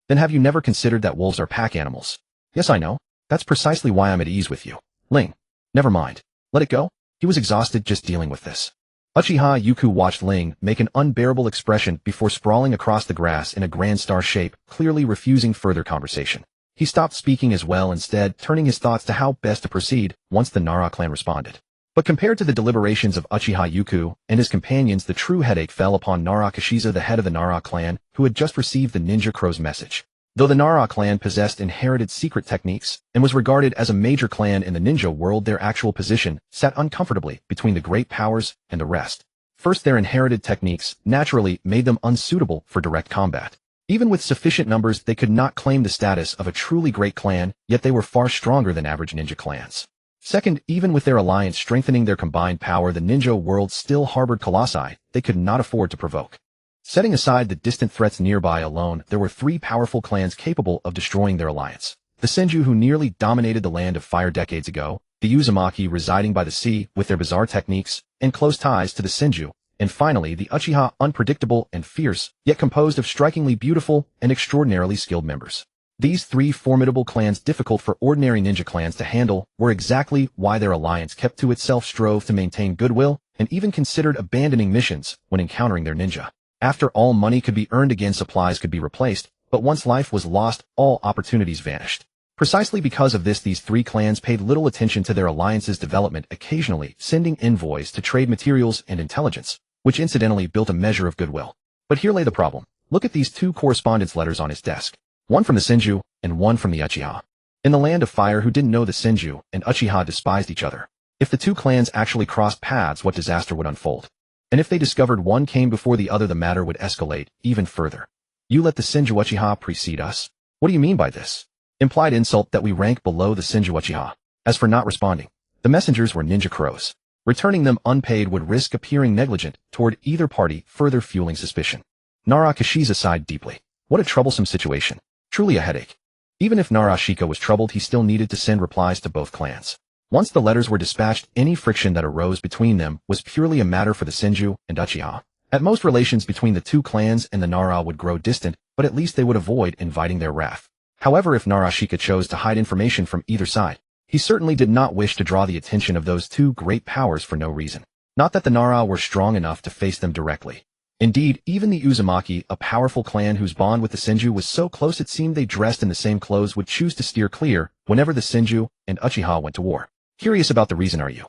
Then have you never considered that wolves are pack animals? Yes, I know. That's precisely why I'm at ease with you. Ling. Never mind. Let it go. He was exhausted just dealing with this. Uchiha Yuku watched Ling make an unbearable expression before sprawling across the grass in a grand star shape, clearly refusing further conversation. He stopped speaking as well, instead turning his thoughts to how best to proceed once the Nara clan responded. But compared to the deliberations of Uchiha Yuku and his companions, the true headache fell upon Nara Kashiza, the head of the Nara clan, who had just received the Ninja Crow's message. Though the Nara clan possessed inherited secret techniques and was regarded as a major clan in the ninja world, their actual position sat uncomfortably between the great powers and the rest. First, their inherited techniques naturally made them unsuitable for direct combat. Even with sufficient numbers, they could not claim the status of a truly great clan, yet they were far stronger than average ninja clans. Second, even with their alliance strengthening their combined power, the ninja world still harbored colossi they could not afford to provoke. Setting aside the distant threats nearby alone, there were three powerful clans capable of destroying their alliance. The Senju, who nearly dominated the Land of Fire decades ago, the Uzumaki residing by the sea with their bizarre techniques and close ties to the Senju, and finally the Uchiha, unpredictable and fierce, yet composed of strikingly beautiful and extraordinarily skilled members. These three formidable clans, difficult for ordinary ninja clans to handle, were exactly why their alliance kept to itself, strove to maintain goodwill, and even considered abandoning missions when encountering their ninja. After all, money could be earned again, supplies could be replaced, but once life was lost, all opportunities vanished. Precisely because of this, these three clans paid little attention to their alliance's development, occasionally sending envoys to trade materials and intelligence, which incidentally built a measure of goodwill. But here lay the problem. Look at these two correspondence letters on his desk. One from the Senju, and one from the Uchiha. In the Land of Fire, who didn't know the Senju and Uchiha despised each other? If the two clans actually crossed paths, what disaster would unfold? And if they discovered one came before the other, the matter would escalate even further. You let the Senju Uchiha precede us? What do you mean by this? Implied insult that we rank below the Senju Uchiha. As for not responding, the messengers were ninja crows. Returning them unpaid would risk appearing negligent toward either party, further fueling suspicion. Nara Kashiza sighed deeply. What a troublesome situation. Truly a headache. Even if Narashika was troubled, he still needed to send replies to both clans. Once the letters were dispatched, any friction that arose between them was purely a matter for the Senju and Uchiha. At most, relations between the two clans and the Nara would grow distant, but at least they would avoid inviting their wrath. However, if Narashika chose to hide information from either side, he certainly did not wish to draw the attention of those two great powers for no reason. Not that the Nara were strong enough to face them directly. Indeed, even the Uzumaki, a powerful clan whose bond with the Senju was so close it seemed they dressed in the same clothes, would choose to steer clear whenever the Senju and Uchiha went to war. Curious about the reason, are you?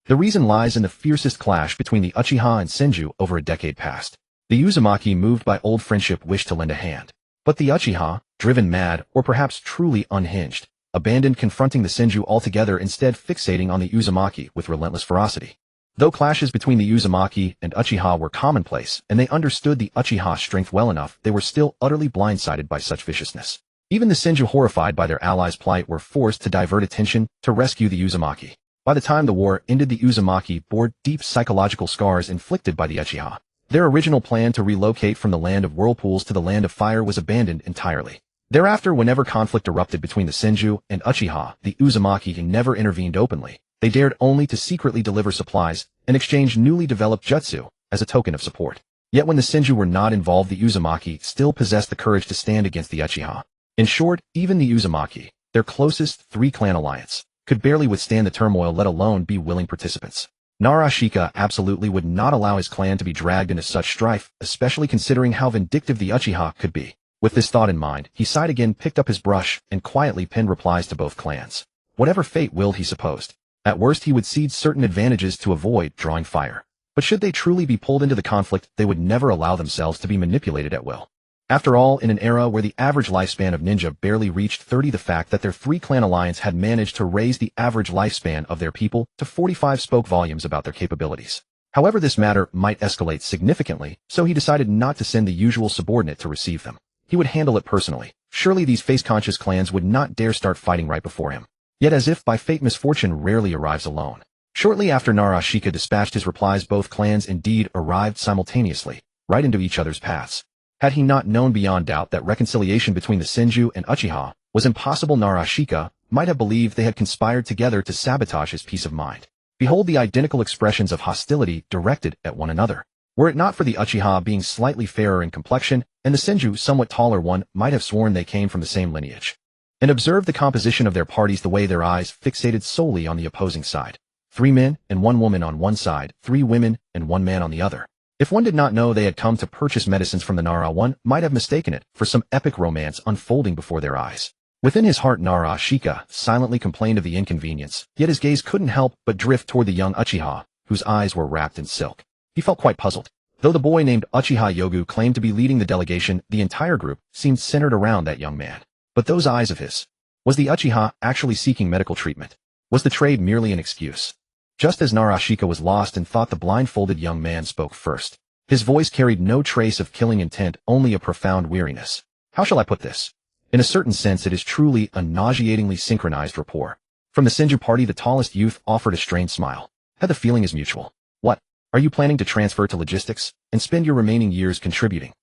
The reason lies in the fiercest clash between the Uchiha and Senju over a decade past. The Uzumaki, moved by old friendship, wished to lend a hand. But the Uchiha, driven mad or perhaps truly unhinged, abandoned confronting the Senju altogether, instead fixating on the Uzumaki with relentless ferocity. Though clashes between the Uzumaki and Uchiha were commonplace, and they understood the Uchiha's strength well enough, they were still utterly blindsided by such viciousness. Even the Senju, horrified by their allies' plight, were forced to divert attention to rescue the Uzumaki. By the time the war ended, the Uzumaki bore deep psychological scars inflicted by the Uchiha. Their original plan to relocate from the Land of Whirlpools to the Land of Fire was abandoned entirely. Thereafter, whenever conflict erupted between the Senju and Uchiha, the Uzumaki never intervened openly. They dared only to secretly deliver supplies and exchange newly developed jutsu as a token of support. Yet when the Senju were not involved, the Uzumaki still possessed the courage to stand against the Uchiha. In short, even the Uzumaki, their closest three-clan alliance, could barely withstand the turmoil, let alone be willing participants. Narashika absolutely would not allow his clan to be dragged into such strife, especially considering how vindictive the Uchiha could be. With this thought in mind, he sighed again, picked up his brush, and quietly penned replies to both clans. Whatever fate willed, he supposed. At worst, he would cede certain advantages to avoid drawing fire. But should they truly be pulled into the conflict, they would never allow themselves to be manipulated at will. After all, in an era where the average lifespan of ninja barely reached 30, the fact that their three-clan alliance had managed to raise the average lifespan of their people to 45 spoke volumes about their capabilities. However, this matter might escalate significantly, so he decided not to send the usual subordinate to receive them. He would handle it personally. Surely these face-conscious clans would not dare start fighting right before him. Yet as if by fate, misfortune rarely arrives alone. Shortly after Narashika dispatched his replies, both clans indeed arrived simultaneously, right into each other's paths. Had he not known beyond doubt that reconciliation between the Senju and Uchiha was impossible, Narashika might have believed they had conspired together to sabotage his peace of mind. Behold the identical expressions of hostility directed at one another. Were it not for the Uchiha being slightly fairer in complexion, and the Senju somewhat taller, one might have sworn they came from the same lineage. And observe the composition of their parties, the way their eyes fixated solely on the opposing side. 3 men and 1 woman on one side, 3 women and 1 man on the other. If one did not know they had come to purchase medicines from the Nara, one might have mistaken it for some epic romance unfolding before their eyes. Within his heart, Narashika silently complained of the inconvenience, yet his gaze couldn't help but drift toward the young Uchiha, whose eyes were wrapped in silk. He felt quite puzzled. Though the boy named Uchiha Yogu claimed to be leading the delegation, the entire group seemed centered around that young man. But those eyes of his. Was the Uchiha actually seeking medical treatment? Was the trade merely an excuse? Just as Narashika was lost in thought, the blindfolded young man spoke first. His voice carried no trace of killing intent, only a profound weariness. How shall I put this? In a certain sense, it is truly a nauseatingly synchronized rapport. From the Senju party, the tallest youth offered a strained smile. Had the feeling is mutual. What? Are you planning to transfer to logistics and spend your remaining years contributing?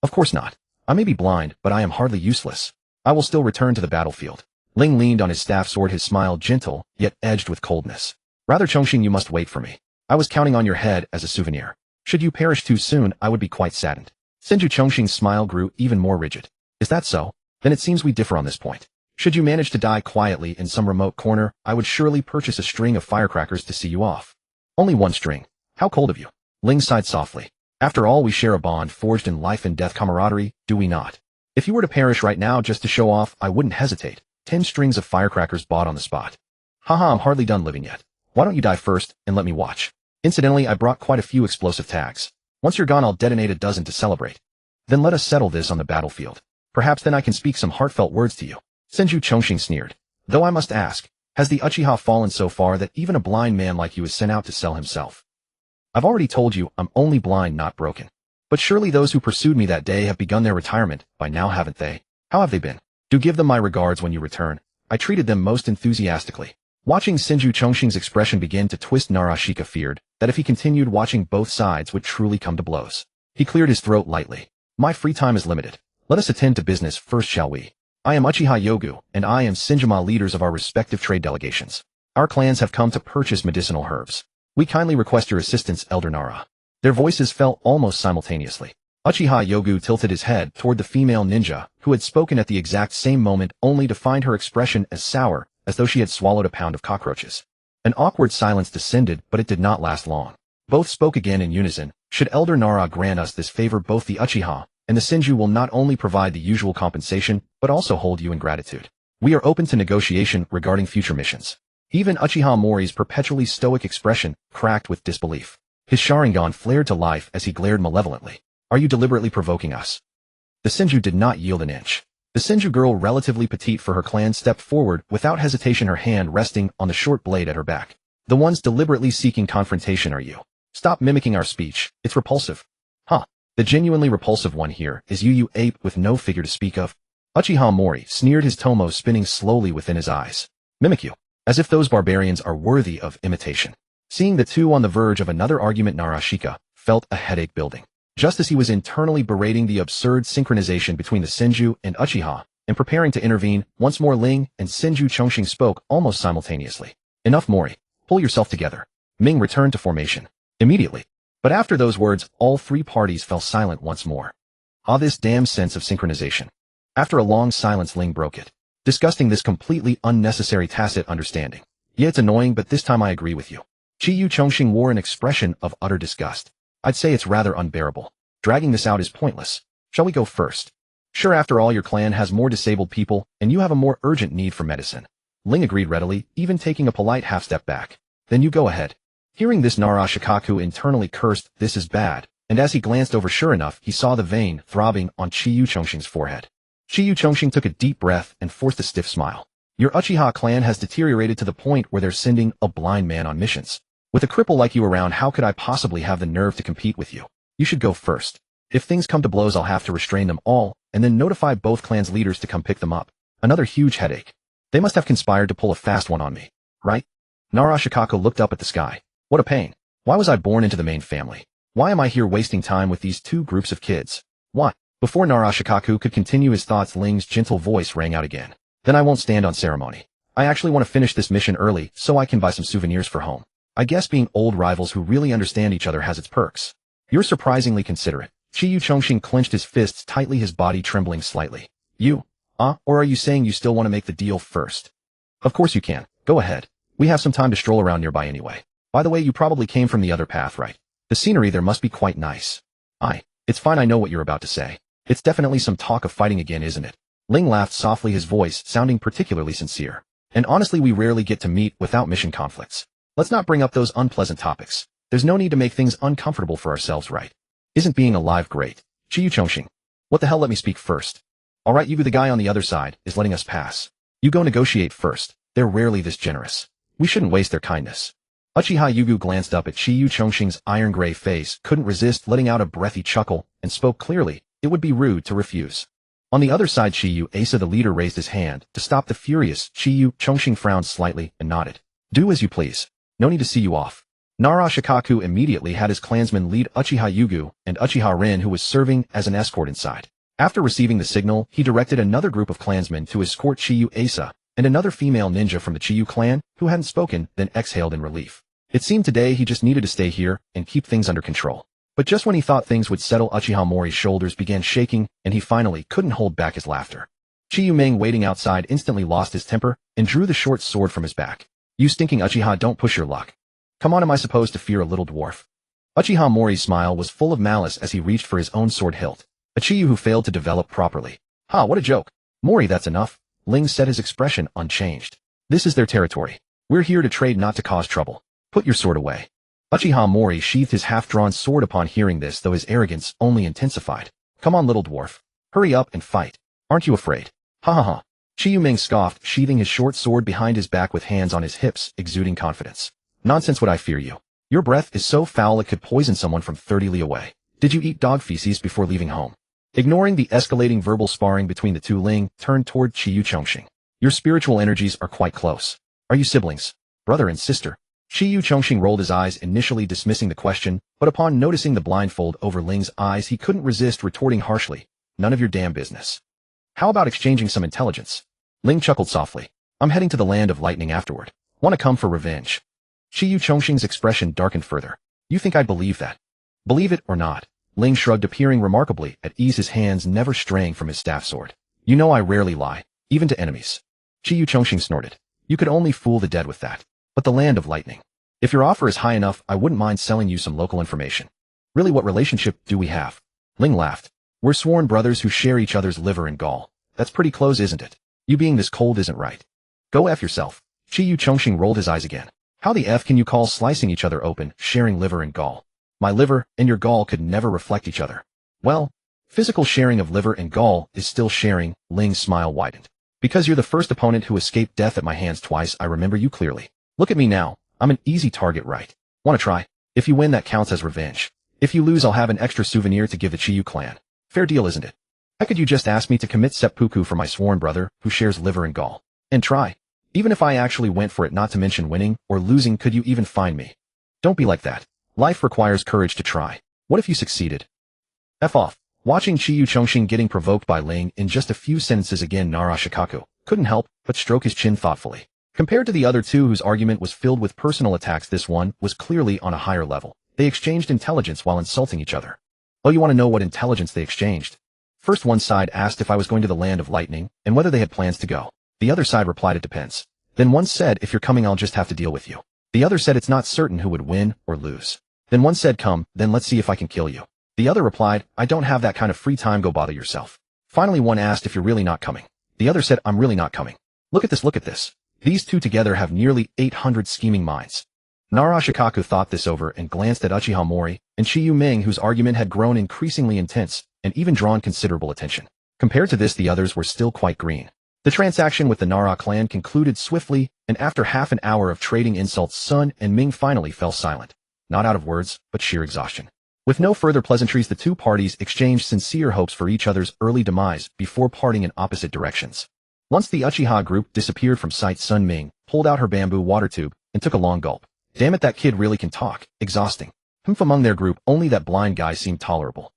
Of course not. I may be blind, but I am hardly useless. I will still return to the battlefield. Ling leaned on his staff sword, his smile gentle, yet edged with coldness. Rather, Chongqing, you must wait for me. I was counting on your head as a souvenir. Should you perish too soon, I would be quite saddened. Senju Chongqing's smile grew even more rigid. Is that so? Then it seems we differ on this point. Should you manage to die quietly in some remote corner, I would surely purchase a string of firecrackers to see you off. Only 1 string. How cold of you. Ling sighed softly. After all, we share a bond forged in life and death camaraderie, do we not? If you were to perish right now just to show off, I wouldn't hesitate. 10 strings of firecrackers bought on the spot. Haha, I'm hardly done living yet. Why don't you die first and let me watch? Incidentally, I brought quite a few explosive tags. Once you're gone, I'll detonate a dozen to celebrate. Then let us settle this on the battlefield. Perhaps then I can speak some heartfelt words to you. Senju Chongqing sneered. Though I must ask, has the Uchiha fallen so far that even a blind man like you is sent out to sell himself? I've already told you I'm only blind, not broken. But surely those who pursued me that day have begun their retirement by now, haven't they? How have they been? Do give them my regards when you return. I treated them most enthusiastically. Watching Senju Chongqing's expression begin to twist, Naruto feared that if he continued watching, both sides would truly come to blows. He cleared his throat lightly. My free time is limited. Let us attend to business first, shall we? I am Uchiha Yogu, and I am Senjuma, leaders of our respective trade delegations. Our clans have come to purchase medicinal herbs. We kindly request your assistance, Elder Nara. Their voices fell almost simultaneously. Uchiha Yogu tilted his head toward the female ninja, who had spoken at the exact same moment, only to find her expression as sour as though she had swallowed a pound of cockroaches. An awkward silence descended, but it did not last long. Both spoke again in unison. Should Elder Nara grant us this favor, both the Uchiha and the Senju will not only provide the usual compensation, but also hold you in gratitude. We are open to negotiation regarding future missions. Even Uchiha Mori's perpetually stoic expression cracked with disbelief. His Sharingan flared to life as he glared malevolently. Are you deliberately provoking us? The Senju did not yield an inch. The Senju girl, relatively petite for her clan, stepped forward without hesitation, her hand resting on the short blade at her back. The ones deliberately seeking confrontation are you. Stop mimicking our speech. It's repulsive. Huh. The genuinely repulsive one here is you ape with no figure to speak of. Uchiha Mori sneered, his tomo spinning slowly within his eyes. Mimic you. As if those barbarians are worthy of imitation. Seeing the two on the verge of another argument, Naruto felt a headache building. Just as he was internally berating the absurd synchronization between the Senju and Uchiha, and preparing to intervene, once more Ling and Senju Chongqing spoke almost simultaneously. Enough, Mori. Pull yourself together. Ming returned to formation. Immediately. But after those words, all three parties fell silent once more. Ah, this damn sense of synchronization. After a long silence, Ling broke it, disgusting this completely unnecessary tacit understanding. Yeah, it's annoying, but this time I agree with you. Chiyu Chongqing wore an expression of utter disgust. I'd say it's rather unbearable. Dragging this out is pointless. Shall we go first? Sure, after all, your clan has more disabled people, and you have a more urgent need for medicine. Ling agreed readily, even taking a polite half-step back. Then you go ahead. Hearing this, Naruto internally cursed, this is bad, and as he glanced over, sure enough, he saw the vein throbbing on Chiyu Chongqing's forehead. Chiyu Chongqing took a deep breath and forced a stiff smile. Your Uchiha clan has deteriorated to the point where they're sending a blind man on missions. With a cripple like you around, how could I possibly have the nerve to compete with you? You should go first. If things come to blows, I'll have to restrain them all, and then notify both clans' leaders to come pick them up. Another huge headache. They must have conspired to pull a fast one on me, right? Naruto looked up at the sky. What a pain. Why was I born into the main family? Why am I here wasting time with these two groups of kids? What? Before Naruto could continue his thoughts, Ling's gentle voice rang out again. Then I won't stand on ceremony. I actually want to finish this mission early so I can buy some souvenirs for home. I guess being old rivals who really understand each other has its perks. You're surprisingly considerate. Chiyu Chongqing clenched his fists tightly, his body trembling slightly. You? Or are you saying you still want to make the deal first? Of course you can. Go ahead. We have some time to stroll around nearby anyway. By the way, you probably came from the other path, right? The scenery there must be quite nice. It's fine, I know what you're about to say. It's definitely some talk of fighting again, isn't it? Ling laughed softly, his voice sounding particularly sincere. And honestly, we rarely get to meet without mission conflicts. Let's not bring up those unpleasant topics. There's no need to make things uncomfortable for ourselves, right? Isn't being alive great? Chiyu Chongqing. What the hell, let me speak first. Alright, Yugu, the guy on the other side is letting us pass. You go negotiate first. They're rarely this generous. We shouldn't waste their kindness. Uchiha Yugu glanced up at Chiyu Chongqing's iron-gray face, couldn't resist letting out a breathy chuckle, and spoke clearly. It would be rude to refuse. On the other side, Chiyu Asa, the leader, raised his hand to stop the furious Chiyu Chongqing, frowned slightly and nodded. Do as you please. No need to see you off. Naruto immediately had his clansmen lead Uchiha Yugu and Uchiha Rin, who was serving as an escort, inside. After receiving the signal, he directed another group of clansmen to escort Chiyu Asa and another female ninja from the Chiyu clan, who hadn't spoken, then exhaled in relief. It seemed today he just needed to stay here and keep things under control. But just when he thought things would settle, Uchiha Mori's shoulders began shaking, and he finally couldn't hold back his laughter. Chiyu Ming, waiting outside, instantly lost his temper and drew the short sword from his back. You stinking Uchiha, don't push your luck. Come on, am I supposed to fear a little dwarf? Uchiha Mori's smile was full of malice as he reached for his own sword hilt. A Chiyu who failed to develop properly. Ha, what a joke. Mori, that's enough. Ling said, his expression unchanged. This is their territory. We're here to trade, not to cause trouble. Put your sword away. Uchiha Mori sheathed his half-drawn sword upon hearing this, though his arrogance only intensified. Come on, little dwarf. Hurry up and fight. Aren't you afraid? Ha ha ha. Chi Ming scoffed, sheathing his short sword behind his back with hands on his hips, exuding confidence. Nonsense, would I fear you? Your breath is so foul it could poison someone from 30 li away. Did you eat dog feces before leaving home? Ignoring the escalating verbal sparring between the two, Ling turned toward Chi Chongqing. Your spiritual energies are quite close. Are you siblings? Brother and sister? Chi Chongqing rolled his eyes, initially dismissing the question, but upon noticing the blindfold over Ling's eyes, he couldn't resist retorting harshly. None of your damn business. How about exchanging some intelligence? Ling chuckled softly. I'm heading to the land of lightning afterward. Want to come for revenge? Chi Chongqing's expression darkened further. You think I'd believe that? Believe it or not. Ling shrugged, appearing remarkably at ease, his hands never straying from his staff sword. You know I rarely lie, even to enemies. Chi Chongqing snorted. You could only fool the dead with that. But the land of lightning. If your offer is high enough, I wouldn't mind selling you some local information. Really, what relationship do we have? Ling laughed. We're sworn brothers who share each other's liver and gall. That's pretty close, isn't it? You being this cold isn't right. Go F yourself. Chi Chongqing rolled his eyes again. How the F can you call slicing each other open sharing liver and gall? My liver and your gall could never reflect each other. Well, physical sharing of liver and gall is still sharing. Ling's smile widened. Because you're the first opponent who escaped death at my hands twice, I remember you clearly. Look at me now. I'm an easy target, right? Want to try? If you win, that counts as revenge. If you lose, I'll have an extra souvenir to give the Chiyu clan. Fair deal, isn't it? How could you just ask me to commit seppuku for my sworn brother, who shares liver and gall? And try. Even if I actually went for it, not to mention winning or losing, could you even find me? Don't be like that. Life requires courage to try. What if you succeeded? F off. Watching Chi Chongqing getting provoked by Ling in just a few sentences again, Narashikaku couldn't help but stroke his chin thoughtfully. Compared to the other two whose argument was filled with personal attacks, this one was clearly on a higher level. They exchanged intelligence while insulting each other. Oh, you want to know what intelligence they exchanged? First, one side asked if I was going to the land of lightning and whether they had plans to go. The other side replied, it depends. Then one said, if you're coming, I'll just have to deal with you. The other said it's not certain who would win or lose. Then one said, come, then let's see if I can kill you. The other replied, I don't have that kind of free time, go bother yourself. Finally, one asked if you're really not coming. The other said, I'm really not coming. Look at this, look at this. These two together have nearly 800 scheming minds. Narashikaku thought this over and glanced at Uchiha Mori and Chi Ming, whose argument had grown increasingly intense and even drawn considerable attention. Compared to this, the others were still quite green. The transaction with the Nara clan concluded swiftly, and after half an hour of trading insults, Sun and Ming finally fell silent. Not out of words, but sheer exhaustion. With no further pleasantries, the two parties exchanged sincere hopes for each other's early demise before parting in opposite directions. Once the Uchiha group disappeared from sight, Sun Ming pulled out her bamboo water tube and took a long gulp. Damn it, that kid really can talk. Exhausting. Among their group, only that blind guy seemed tolerable.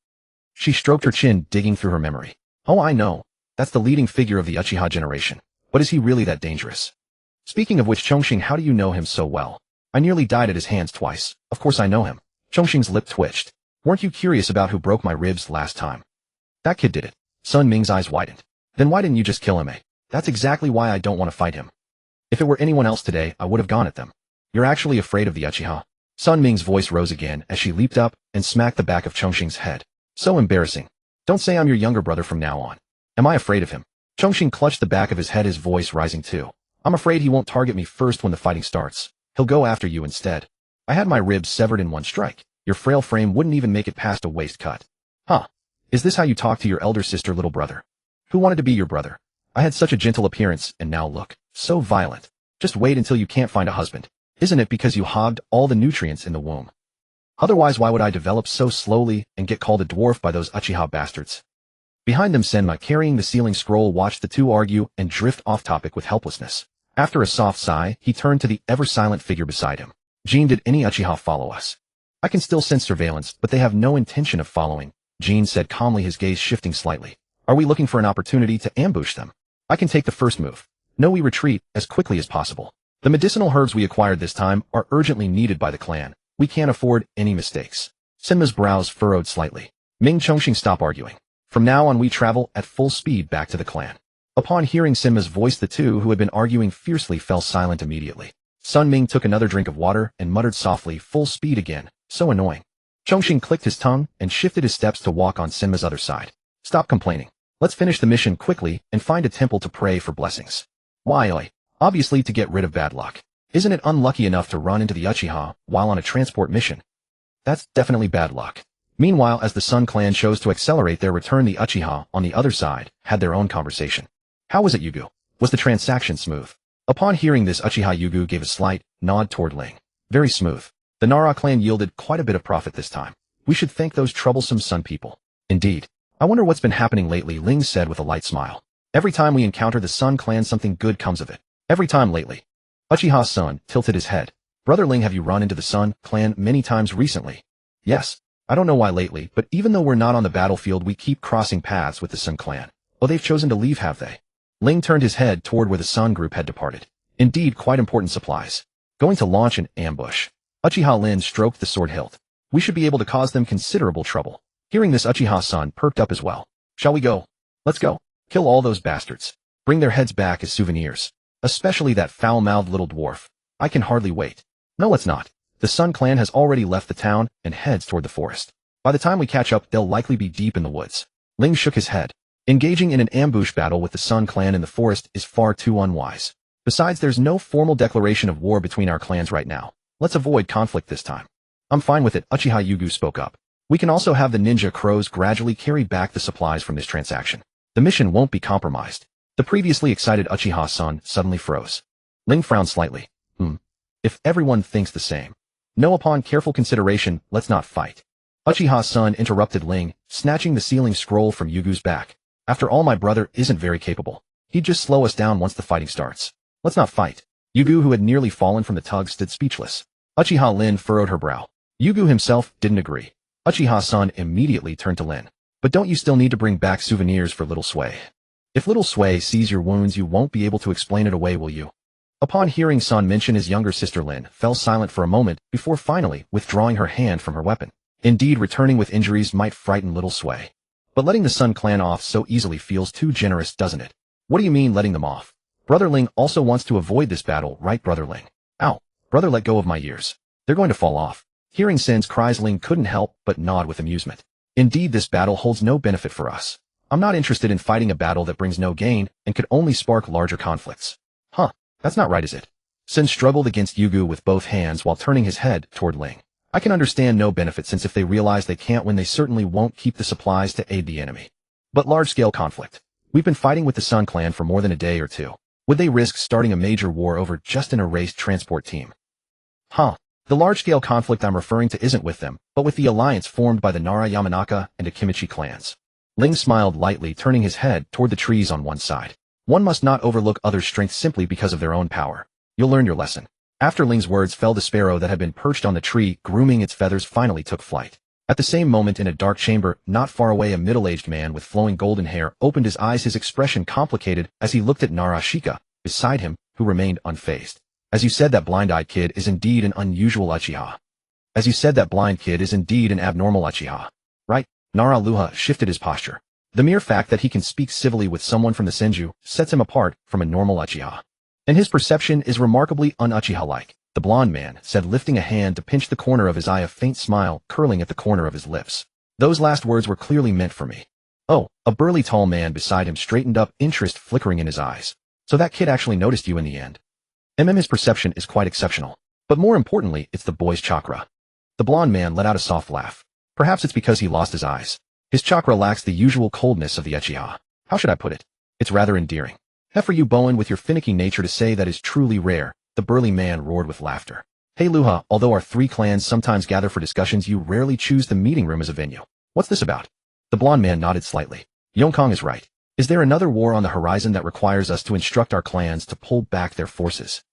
She stroked her chin, digging through her memory. Oh, I know. That's the leading figure of the Uchiha generation. But is he really that dangerous? Speaking of which, Chongqing, how do you know him so well? I nearly died at his hands twice. Of course I know him. Chongqing's lip twitched. Weren't you curious about who broke my ribs last time? That kid did it. Sun Ming's eyes widened. Then why didn't you just kill him, eh? That's exactly why I don't want to fight him. If it were anyone else today, I would have gone at them. You're actually afraid of the Uchiha? Sun Ming's voice rose again as she leaped up and smacked the back of Chongqing's head. So embarrassing. Don't say I'm your younger brother from now on. Am I afraid of him? Chongqing clutched the back of his head, his voice rising too. I'm afraid he won't target me first when the fighting starts. He'll go after you instead. I had my ribs severed in one strike. Your frail frame wouldn't even make it past a waist cut. Huh. Is this how you talk to your elder sister, little brother? Who wanted to be your brother? I had such a gentle appearance, and now look. So violent. Just wait until you can't find a husband. Isn't it because you hogged all the nutrients in the womb? Otherwise, why would I develop so slowly and get called a dwarf by those Uchiha bastards? Behind them, Senma, carrying the sealing scroll, watched the two argue and drift off topic with helplessness. After a soft sigh, he turned to the ever-silent figure beside him. Jean, did any Uchiha follow us? I can still sense surveillance, but they have no intention of following, Jean said calmly, his gaze shifting slightly. Are we looking for an opportunity to ambush them? I can take the first move. No, we retreat as quickly as possible. The medicinal herbs we acquired this time are urgently needed by the clan. We can't afford any mistakes. Senma's brows furrowed slightly. Ming, Chongqing, stop arguing. From now on, we travel at full speed back to the clan. Upon hearing Senma's voice, the two who had been arguing fiercely fell silent immediately. Sun Ming took another drink of water and muttered softly, full speed again. So annoying. Chongqing clicked his tongue and shifted his steps to walk on Senma's other side. Stop complaining. Let's finish the mission quickly and find a temple to pray for blessings. Why, oi? Obviously to get rid of bad luck. Isn't it unlucky enough to run into the Uchiha while on a transport mission? That's definitely bad luck. Meanwhile, as the Sun Clan chose to accelerate their return, the Uchiha, on the other side, had their own conversation. How was it, Yugu? Was the transaction smooth? Upon hearing this, Uchiha Yugu gave a slight nod toward Ling. Very smooth. The Nara clan yielded quite a bit of profit this time. We should thank those troublesome Sun people. Indeed. I wonder what's been happening lately, Ling said with a light smile. Every time we encounter the Sun Clan, something good comes of it. Every time lately. Uchiha's son tilted his head. Brother Ling, have you run into the Sun Clan many times recently? Yes. I don't know why lately, but even though we're not on the battlefield, we keep crossing paths with the Sun Clan. Oh, they've chosen to leave, have they? Ling turned his head toward where the Sun group had departed. Indeed, quite important supplies. Going to launch an ambush. Uchiha Lin stroked the sword hilt. We should be able to cause them considerable trouble. Hearing this, Uchiha's son perked up as well. Shall we go? Let's go. Kill all those bastards. Bring their heads back as souvenirs. Especially that foul-mouthed little dwarf. I can hardly wait. No, let's not. The Sun Clan has already left the town and heads toward the forest. By the time we catch up, they'll likely be deep in the woods. Ling shook his head. Engaging in an ambush battle with the Sun Clan in the forest is far too unwise. Besides, there's no formal declaration of war between our clans right now. Let's avoid conflict this time. I'm fine with it, Uchiha Yugu spoke up. We can also have the ninja crows gradually carry back the supplies from this transaction. The mission won't be compromised. The previously excited Uchiha's son suddenly froze. Ling frowned slightly. If everyone thinks the same. No, upon careful consideration, let's not fight. Uchiha's son interrupted Ling, snatching the sealing scroll from Yugu's back. After all, my brother isn't very capable. He'd just slow us down once the fighting starts. Let's not fight. Yugu, who had nearly fallen from the tug, stood speechless. Uchiha Lin furrowed her brow. Yugu himself didn't agree. Uchiha's son immediately turned to Lin. But don't you still need to bring back souvenirs for little Sui? If little Sui sees your wounds, you won't be able to explain it away, will you? Upon hearing Son mention his younger sister, Lin fell silent for a moment before finally withdrawing her hand from her weapon. Indeed, returning with injuries might frighten little Sui. But letting the Sun Clan off so easily feels too generous, doesn't it? What do you mean letting them off? Brother Ling also wants to avoid this battle, right, Brother Ling? Ow. Brother, let go of my ears. They're going to fall off. Hearing Sin's cries, Ling couldn't help but nod with amusement. Indeed, this battle holds no benefit for us. I'm not interested in fighting a battle that brings no gain and could only spark larger conflicts. Huh, that's not right, is it? Sin struggled against Yugu with both hands while turning his head toward Ling. I can understand no benefit, since if they realize they can't win, they certainly won't keep the supplies to aid the enemy. But large-scale conflict. We've been fighting with the Sun Clan for more than a day or two. Would they risk starting a major war over just an erased transport team? Huh. The large-scale conflict I'm referring to isn't with them, but with the alliance formed by the Nara Yamanaka and Akimichi clans. Ling smiled lightly, turning his head toward the trees on one side. One must not overlook others' strength simply because of their own power. You'll learn your lesson. After Ling's words fell, the sparrow that had been perched on the tree, grooming its feathers, finally took flight. At the same moment, in a dark chamber not far away, a middle-aged man with flowing golden hair opened his eyes, his expression complicated as he looked at Narashika beside him, who remained unfazed. As you said, that blind-eyed kid is indeed an unusual Uchiha. As you said, that blind kid is indeed an abnormal Uchiha. Right? Nara Luha shifted his posture. The mere fact that he can speak civilly with someone from the Senju sets him apart from a normal Uchiha. And his perception is remarkably un-Uchiha-like, the blond man said, lifting a hand to pinch the corner of his eye, a faint smile curling at the corner of his lips. Those last words were clearly meant for me. Oh, a burly tall man beside him straightened up, interest flickering in his eyes. So that kid actually noticed you in the end. His perception is quite exceptional. But more importantly, it's the boy's chakra. The blond man let out a soft laugh. Perhaps it's because he lost his eyes. His chakra lacks the usual coldness of the Uchiha. How should I put it? It's rather endearing. For you, Bowen, with your finicky nature, to say that is truly rare, the burly man roared with laughter. Hey Luha, although our three clans sometimes gather for discussions, you rarely choose the meeting room as a venue. What's this about? The blond man nodded slightly. Yongkong is right. Is there another war on the horizon that requires us to instruct our clans to pull back their forces?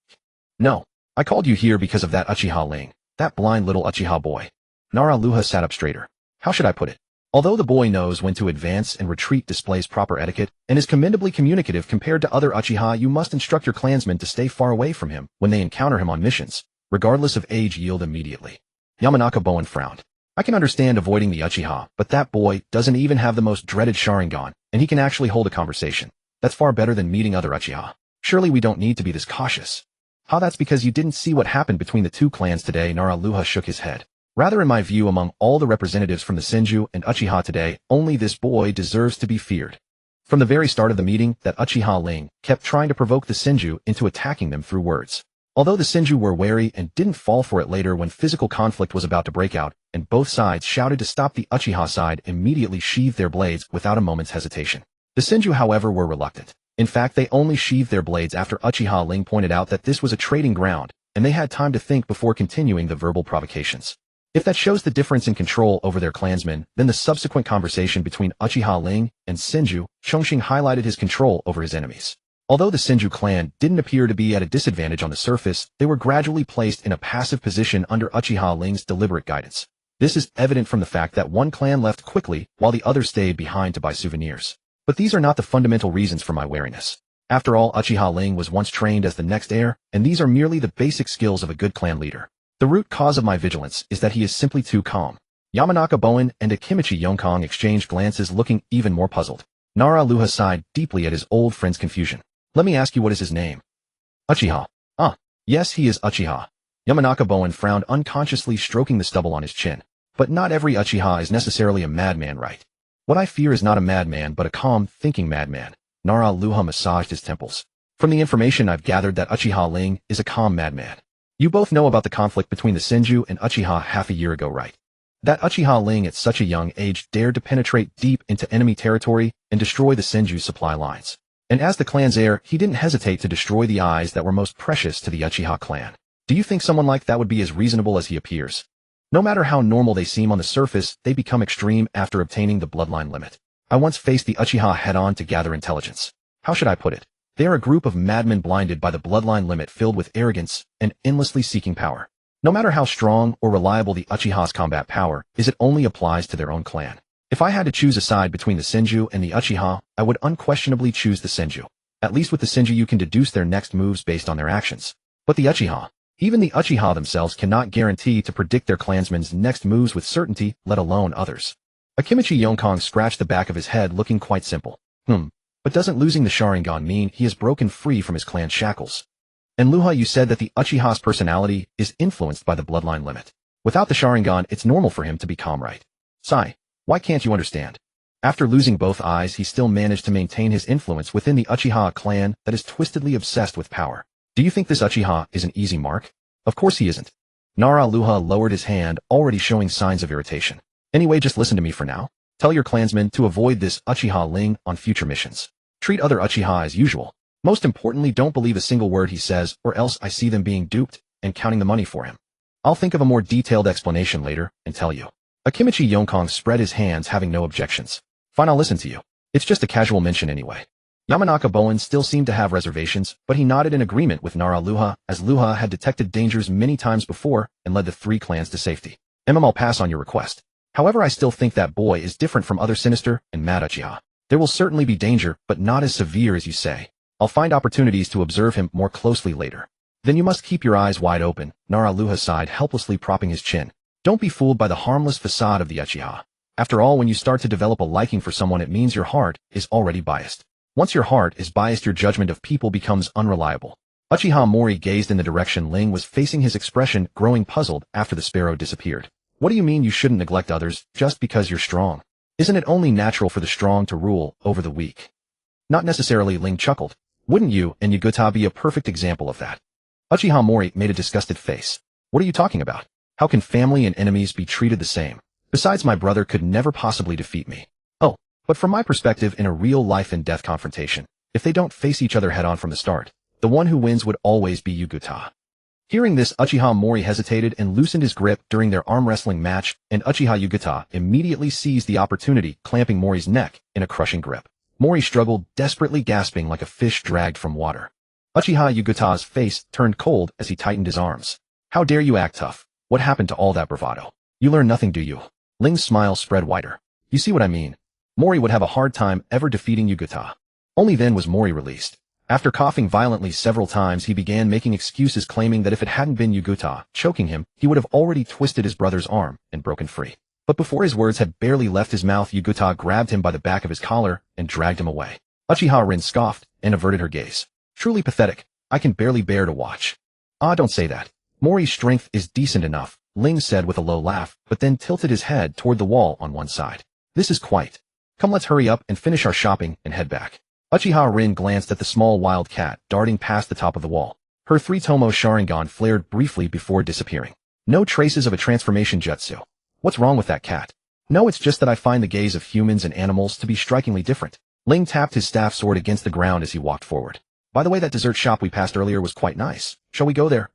No. I called you here because of that Uchiha Ling, that blind little Uchiha boy. Nara Luha sat up straighter. How should I put it? Although the boy knows when to advance and retreat, displays proper etiquette, and is commendably communicative compared to other Uchiha, you must instruct your clansmen to stay far away from him when they encounter him on missions. Regardless of age, yield immediately. Yamanaka Bowen frowned. I can understand avoiding the Uchiha, but that boy doesn't even have the most dreaded Sharingan, and he can actually hold a conversation. That's far better than meeting other Uchiha. Surely we don't need to be this cautious. How, that's because you didn't see what happened between the two clans today. Nara Luha shook his head. Rather, in my view, among all the representatives from the Senju and Uchiha today, only this boy deserves to be feared. From the very start of the meeting, that Uchiha Ling kept trying to provoke the Senju into attacking them through words. Although the Senju were wary and didn't fall for it later when physical conflict was about to break out, and both sides shouted to stop, the Uchiha side immediately sheathed their blades without a moment's hesitation. The Senju, however, were reluctant. In fact, they only sheathed their blades after Uchiha Ling pointed out that this was a trading ground, and they had time to think before continuing the verbal provocations. If that shows the difference in control over their clansmen, then the subsequent conversation between Uchiha Ling and Senju Chongqing highlighted his control over his enemies. Although the Senju clan didn't appear to be at a disadvantage on the surface, they were gradually placed in a passive position under Uchiha Ling's deliberate guidance. This is evident from the fact that one clan left quickly while the other stayed behind to buy souvenirs. But these are not the fundamental reasons for my wariness. After all, Uchiha Ling was once trained as the next heir, and these are merely the basic skills of a good clan leader. The root cause of my vigilance is that he is simply too calm. Yamanaka Bowen and Akimichi Yonkong exchanged glances, looking even more puzzled. Nara Luha sighed deeply at his old friend's confusion. Let me ask you, what is his name? Uchiha. Ah, yes, he is Uchiha. Yamanaka Bowen frowned, unconsciously stroking the stubble on his chin. But not every Uchiha is necessarily a madman, right? What I fear is not a madman but a calm, thinking madman. Nara Luha massaged his temples. From the information I've gathered, that Uchiha Ling is a calm madman. You both know about the conflict between the Senju and Uchiha half a year ago, right? That Uchiha Ling at such a young age dared to penetrate deep into enemy territory and destroy the Senju supply lines. And as the clan's heir, he didn't hesitate to destroy the eyes that were most precious to the Uchiha clan. Do you think someone like that would be as reasonable as he appears? No matter how normal they seem on the surface, they become extreme after obtaining the bloodline limit. I once faced the Uchiha head-on to gather intelligence. How should I put it? They are a group of madmen blinded by the bloodline limit, filled with arrogance and endlessly seeking power. No matter how strong or reliable the Uchiha's combat power is, it only applies to their own clan. If I had to choose a side between the Senju and the Uchiha, I would unquestionably choose the Senju. At least with the Senju you can deduce their next moves based on their actions. But the Uchiha, even the Uchiha themselves cannot guarantee to predict their clansmen's next moves with certainty, let alone others. Akimichi Yonkong scratched the back of his head, looking quite simple. But doesn't losing the Sharingan mean he has broken free from his clan's shackles? And Luha, you said that the Uchiha's personality is influenced by the bloodline limit. Without the Sharingan, it's normal for him to be calm, right? Sai, why can't you understand? After losing both eyes, he still managed to maintain his influence within the Uchiha clan that is twistedly obsessed with power. Do you think this Uchiha is an easy mark? Of course he isn't. Nara Luha lowered his hand, already showing signs of irritation. Anyway, just listen to me for now. Tell your clansmen to avoid this Uchiha Ling on future missions. Treat other Uchiha as usual. Most importantly, don't believe a single word he says, or else I see them being duped and counting the money for him. I'll think of a more detailed explanation later and tell you. Akimichi Yonkong spread his hands, having no objections. Fine, I'll listen to you. It's just a casual mention anyway. Yamanaka Bowen still seemed to have reservations, but he nodded in agreement with Nara Luha, as Luha had detected dangers many times before and led the three clans to safety. I'll pass on your request. However, I still think that boy is different from other sinister and mad Uchiha. There will certainly be danger, but not as severe as you say. I'll find opportunities to observe him more closely later. Then you must keep your eyes wide open. Nara Luha sighed, helplessly propping his chin. Don't be fooled by the harmless facade of the Uchiha. After all, when you start to develop a liking for someone, it means your heart is already biased. Once your heart is biased, your judgment of people becomes unreliable. Uchiha Mori gazed in the direction Ling was facing, his expression growing puzzled after the sparrow disappeared. What do you mean you shouldn't neglect others just because you're strong? Isn't it only natural for the strong to rule over the weak? Not necessarily, Ling chuckled. Wouldn't you and Yuguta be a perfect example of that? Uchiha Mori made a disgusted face. What are you talking about? How can family and enemies be treated the same? Besides, my brother could never possibly defeat me. Oh, but from my perspective, in a real life and death confrontation, if they don't face each other head on from the start, the one who wins would always be Yuguta. Hearing this, Uchiha Mori hesitated and loosened his grip during their arm wrestling match, and Uchiha Yuguta immediately seized the opportunity, clamping Mori's neck in a crushing grip. Mori struggled, desperately gasping like a fish dragged from water. Uchiha Yuguta's face turned cold as he tightened his arms. How dare you act tough? What happened to all that bravado? You learn nothing, do you? Ling's smile spread wider. You see what I mean? Mori would have a hard time ever defeating Yuguta. Only then was Mori released. After coughing violently several times, he began making excuses, claiming that if it hadn't been Yuguta choking him, he would have already twisted his brother's arm and broken free. But before his words had barely left his mouth, Yuguta grabbed him by the back of his collar and dragged him away. Uchiha Rin scoffed and averted her gaze. Truly pathetic. I can barely bear to watch. Ah, don't say that. Mori's strength is decent enough, Ling said with a low laugh, but then tilted his head toward the wall on one side. This is quite Come, let's hurry up and finish our shopping and head back. Uchiha Rin glanced at the small wild cat darting past the top of the wall. Her three-tomo Sharingan flared briefly before disappearing. No traces of a transformation jutsu. What's wrong with that cat? No, it's just that I find the gaze of humans and animals to be strikingly different. Ling tapped his staff sword against the ground as he walked forward. By the way, that dessert shop we passed earlier was quite nice. Shall we go there?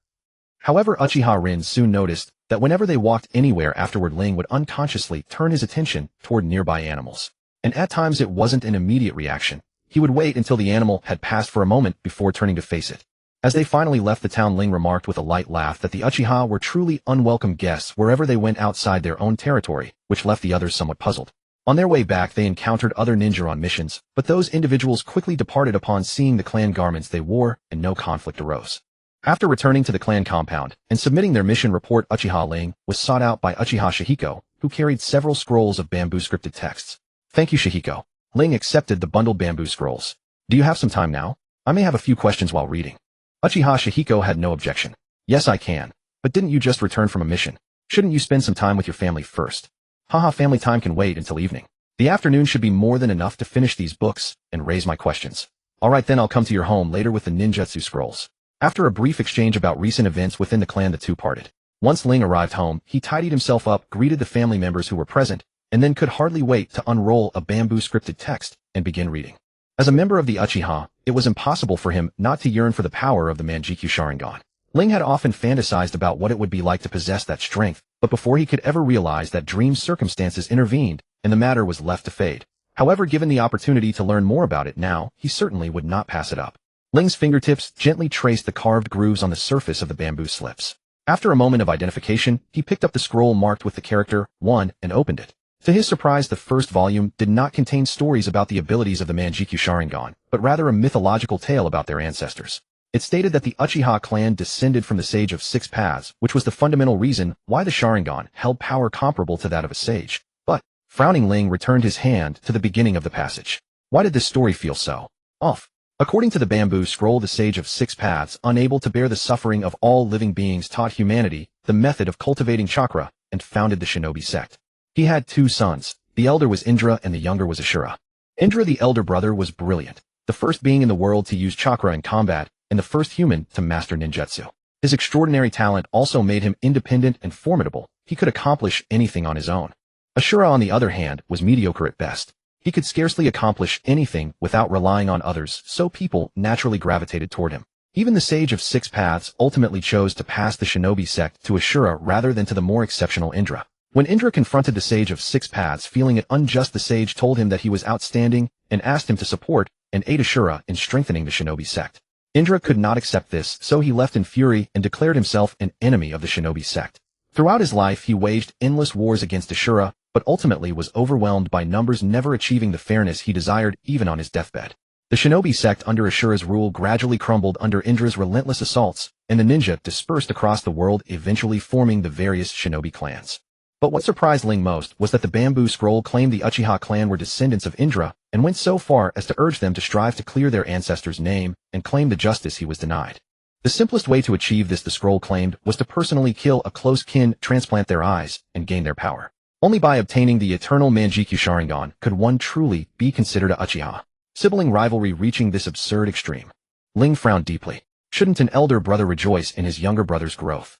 However, Uchiha Rin soon noticed that whenever they walked anywhere afterward, Ling would unconsciously turn his attention toward nearby animals. And at times it wasn't an immediate reaction. He would wait until the animal had passed for a moment before turning to face it. As they finally left the town, Ling remarked with a light laugh that the Uchiha were truly unwelcome guests wherever they went outside their own territory, which left the others somewhat puzzled. On their way back, they encountered other ninja on missions, but those individuals quickly departed upon seeing the clan garments they wore, and no conflict arose. After returning to the clan compound and submitting their mission report, Uchiha Ling was sought out by Uchiha Shihiko, who carried several scrolls of bamboo scripted texts. Thank you, Shihiko. Ling accepted the bundled bamboo scrolls. Do you have some time now? I may have a few questions while reading. Uchiha Shihiko had no objection. Yes, I can. But didn't you just return from a mission? Shouldn't you spend some time with your family first? Haha, family time can wait until evening. The afternoon should be more than enough to finish these books and raise my questions. Alright then, I'll come to your home later with the ninjutsu scrolls. After a brief exchange about recent events within the clan, the two parted. Once Ling arrived home, he tidied himself up, greeted the family members who were present, and then could hardly wait to unroll a bamboo scripted text and begin reading. As a member of the Uchiha, it was impossible for him not to yearn for the power of the Manjikyu Sharingan. Ling had often fantasized about what it would be like to possess that strength, but before he could ever realize that dream circumstances intervened, and the matter was left to fade. However, given the opportunity to learn more about it now, he certainly would not pass it up. Ling's fingertips gently traced the carved grooves on the surface of the bamboo slips. After a moment of identification, he picked up the scroll marked with the character 1 and opened it. To his surprise, the first volume did not contain stories about the abilities of the Manjikyu Sharingan, but rather a mythological tale about their ancestors. It stated that the Uchiha clan descended from the Sage of Six Paths, which was the fundamental reason why the Sharingan held power comparable to that of a sage. But, frowning, Ling returned his hand to the beginning of the passage. Why did this story feel so off? According to the bamboo scroll, the Sage of Six Paths, unable to bear the suffering of all living beings, taught humanity the method of cultivating chakra and founded the shinobi sect. He had two sons. The elder was Indra and the younger was Ashura. Indra, the elder brother, was brilliant, the first being in the world to use chakra in combat, and the first human to master ninjutsu. His extraordinary talent also made him independent and formidable. He could accomplish anything on his own. Ashura, on the other hand, was mediocre at best. He could scarcely accomplish anything without relying on others, so people naturally gravitated toward him. Even the Sage of Six Paths ultimately chose to pass the shinobi sect to Ashura rather than to the more exceptional Indra. When Indra confronted the Sage of Six Paths, feeling it unjust, the sage told him that he was outstanding and asked him to support and aid Ashura in strengthening the shinobi sect. Indra could not accept this, so he left in fury and declared himself an enemy of the shinobi sect. Throughout his life, he waged endless wars against Ashura, but ultimately was overwhelmed by numbers, never achieving the fairness he desired even on his deathbed. The shinobi sect under Ashura's rule gradually crumbled under Indra's relentless assaults, and the ninja dispersed across the world, eventually forming the various shinobi clans. But what surprised Ling most was that the bamboo scroll claimed the Uchiha clan were descendants of Indra, and went so far as to urge them to strive to clear their ancestors' name and claim the justice he was denied. The simplest way to achieve this, the scroll claimed, was to personally kill a close kin, transplant their eyes, and gain their power. Only by obtaining the eternal Manjikyu Sharingan could one truly be considered a Uchiha. Sibling rivalry reaching this absurd extreme. Ling frowned deeply. Shouldn't an elder brother rejoice in his younger brother's growth?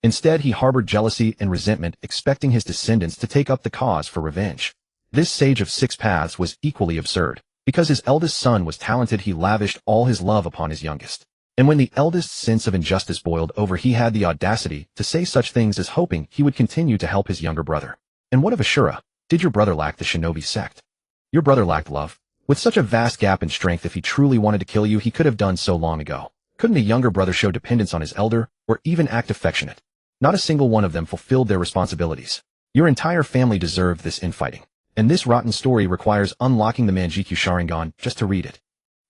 Instead, he harbored jealousy and resentment, expecting his descendants to take up the cause for revenge. This Sage of Six Paths was equally absurd. Because his eldest son was talented, he lavished all his love upon his youngest. And when the eldest's sense of injustice boiled over, he had the audacity to say such things as hoping he would continue to help his younger brother. And what of Ashura? Did your brother lack the shinobi sect? Your brother lacked love. With such a vast gap in strength, if he truly wanted to kill you, he could have done so long ago. Couldn't a younger brother show dependence on his elder, or even act affectionate? Not a single one of them fulfilled their responsibilities. Your entire family deserved this infighting. And this rotten story requires unlocking the Manjikyu Sharingan just to read it.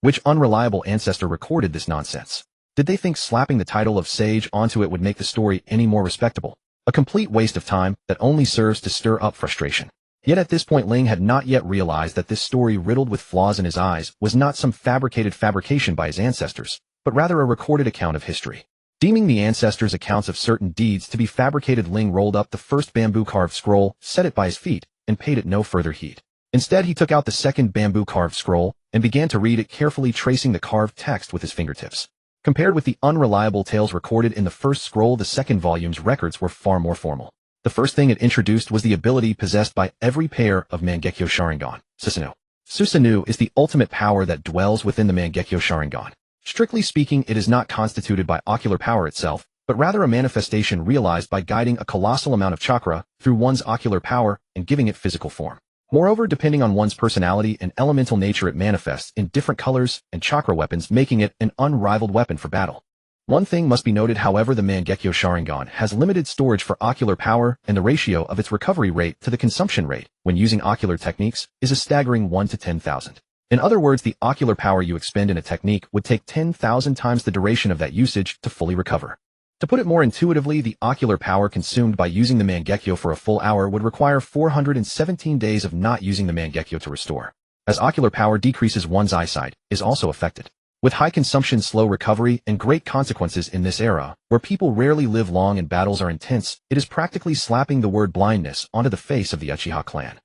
Which unreliable ancestor recorded this nonsense? Did they think slapping the title of sage onto it would make the story any more respectable? A complete waste of time that only serves to stir up frustration. Yet at this point, Ling had not yet realized that this story, riddled with flaws in his eyes, was not some fabricated fabrication by his ancestors, but rather a recorded account of history. Deeming the ancestors' accounts of certain deeds to be fabricated, Ling rolled up the first bamboo carved scroll, set it by his feet, and paid it no further heed. Instead, he took out the second bamboo carved scroll and began to read it, carefully tracing the carved text with his fingertips. Compared with the unreliable tales recorded in the first scroll, the second volume's records were far more formal. The first thing it introduced was the ability possessed by every pair of Mangekyo Sharingan, Susanoo. Susanoo is the ultimate power that dwells within the Mangekyo Sharingan. Strictly speaking, it is not constituted by ocular power itself, but rather a manifestation realized by guiding a colossal amount of chakra through one's ocular power and giving it physical form. Moreover, depending on one's personality and elemental nature, it manifests in different colors and chakra weapons, making it an unrivaled weapon for battle. One thing must be noted, however, the Mangekyo Sharingan has limited storage for ocular power, and the ratio of its recovery rate to the consumption rate when using ocular techniques is a staggering 1 to 10,000. In other words, the ocular power you expend in a technique would take 10,000 times the duration of that usage to fully recover. To put it more intuitively, the ocular power consumed by using the Mangekyo for a full hour would require 417 days of not using the Mangekyo to restore. As ocular power decreases, one's eyesight is also affected. With high consumption, slow recovery, and great consequences in this era, where people rarely live long and battles are intense, it is practically slapping the word blindness onto the face of the Uchiha clan.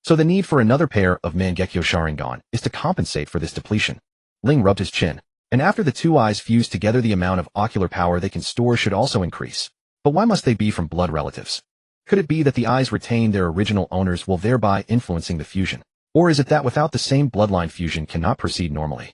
So the need for another pair of Mangekyo Sharingan is to compensate for this depletion. Ling rubbed his chin. And after the two eyes fuse together, the amount of ocular power they can store should also increase. But why must they be from blood relatives? Could it be that the eyes retain their original owners while thereby influencing the fusion? Or is it that without the same bloodline, fusion cannot proceed normally?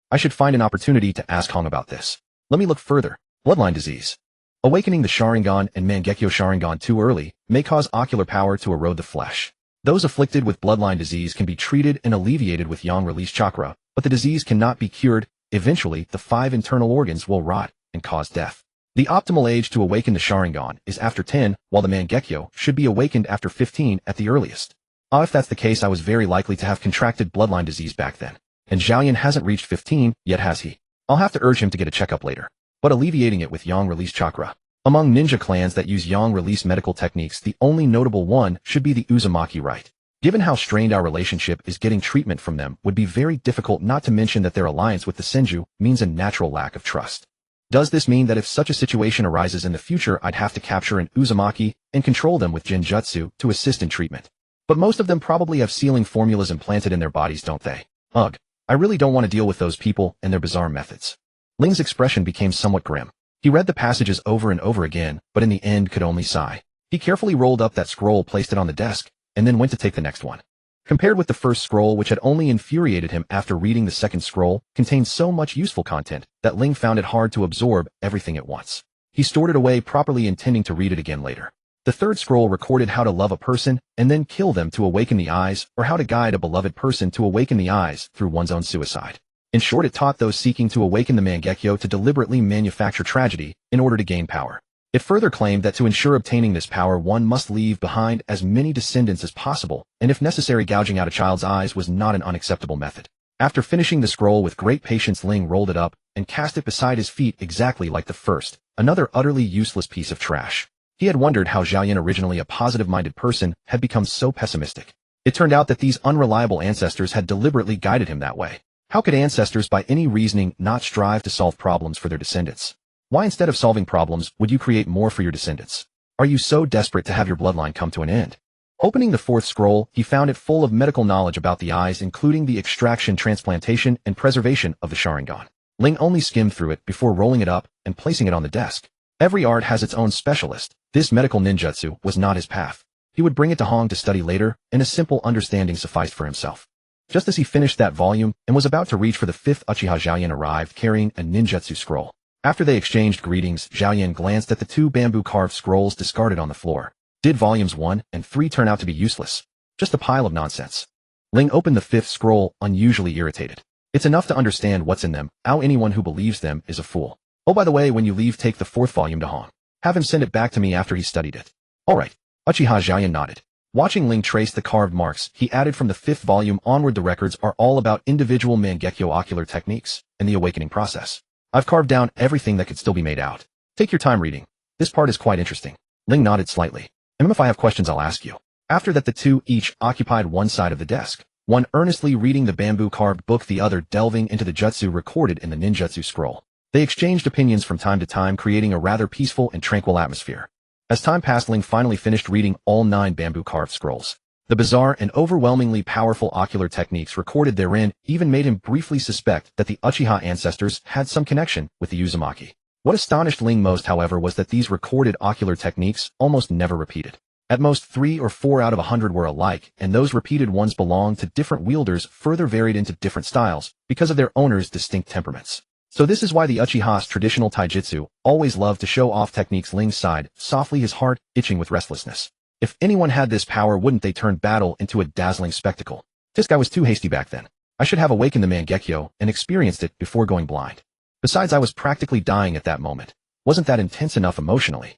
I should find an opportunity to ask Hong about this. Let me look further. Bloodline disease. Awakening the Sharingan and Mangekyo Sharingan too early may cause ocular power to erode the flesh. Those afflicted with bloodline disease can be treated and alleviated with yang release chakra, but the disease cannot be cured. Eventually, the 5 internal organs will rot and cause death. The optimal age to awaken the Sharingan is after 10, while the Mangekyo should be awakened after 15 at the earliest. If that's the case, I was very likely to have contracted bloodline disease back then. And Xiaoyan hasn't reached 15 yet, has he? I'll have to urge him to get a checkup later. But alleviating it with yang release chakra. Among ninja clans that use yang release medical techniques, the only notable one should be the Uzumaki Rite. Given how strained our relationship is, getting treatment from them would be very difficult, not to mention that their alliance with the Senju means a natural lack of trust. Does this mean that if such a situation arises in the future, I'd have to capture an Uzumaki and control them with Genjutsu to assist in treatment? But most of them probably have sealing formulas implanted in their bodies, don't they? Ugh, I really don't want to deal with those people and their bizarre methods. Ling's expression became somewhat grim. He read the passages over and over again, but in the end could only sigh. He carefully rolled up that scroll, placed it on the desk, and then went to take the next one. Compared with the first scroll, which had only infuriated him after reading, the second scroll contained so much useful content that Ling found it hard to absorb everything at once. He stored it away properly, intending to read it again later. The third scroll recorded how to love a person and then kill them to awaken the eyes, or how to guide a beloved person to awaken the eyes through one's own suicide. In short, it taught those seeking to awaken the Mangekyo to deliberately manufacture tragedy in order to gain power. It further claimed that to ensure obtaining this power, one must leave behind as many descendants as possible, and if necessary, gouging out a child's eyes was not an unacceptable method. After finishing the scroll with great patience, Ling rolled it up and cast it beside his feet exactly like the first, another utterly useless piece of trash. He had wondered how Xiaoyan, originally a positive-minded person, had become so pessimistic. It turned out that these unreliable ancestors had deliberately guided him that way. How could ancestors by any reasoning not strive to solve problems for their descendants? Why, instead of solving problems, would you create more for your descendants? Are you so desperate to have your bloodline come to an end? Opening the fourth scroll, he found it full of medical knowledge about the eyes, including the extraction, transplantation, and preservation of the Sharingan. Ling only skimmed through it before rolling it up and placing it on the desk. Every art has its own specialist. This medical ninjutsu was not his path. He would bring it to Hong to study later, and a simple understanding sufficed for himself. Just as he finished that volume and was about to reach for the fifth, Uchiha Xiaoyan arrived carrying a ninjutsu scroll. After they exchanged greetings, Xiaoyan glanced at the 2 bamboo-carved scrolls discarded on the floor. Did volumes 1 and 3 turn out to be useless? Just a pile of nonsense. Ling opened the 5th scroll, unusually irritated. It's enough to understand what's in them. How anyone who believes them is a fool. Oh, by the way, when you leave, take the 4th volume to Hong. Have him send it back to me after he studied it. All right. Uchiha Xiaoyan nodded. Watching Ling trace the carved marks, he added, from the 5th volume onward, the records are all about individual Mangekyo ocular techniques and the awakening process. I've carved down everything that could still be made out. Take your time reading. This part is quite interesting. Ling nodded slightly. And if I have questions, I'll ask you. After that, the 2 each occupied one side of the desk, one earnestly reading the bamboo-carved book, the other delving into the jutsu recorded in the ninjutsu scroll. They exchanged opinions from time to time, creating a rather peaceful and tranquil atmosphere. As time passed, Ling finally finished reading all 9 bamboo-carved scrolls. The bizarre and overwhelmingly powerful ocular techniques recorded therein even made him briefly suspect that the Uchiha ancestors had some connection with the Uzumaki. What astonished Ling most, however, was that these recorded ocular techniques almost never repeated. At most 3 or 4 out of 100 were alike, and those repeated ones belonged to different wielders further varied into different styles because of their owners' distinct temperaments. So this is why the Uchiha's traditional taijutsu always loved to show off techniques. Ling sighed, softly, his heart itching with restlessness. If anyone had this power, wouldn't they turn battle into a dazzling spectacle? This guy was too hasty back then. I should have awakened the Mangekyo and experienced it before going blind. Besides, I was practically dying at that moment. Wasn't that intense enough emotionally?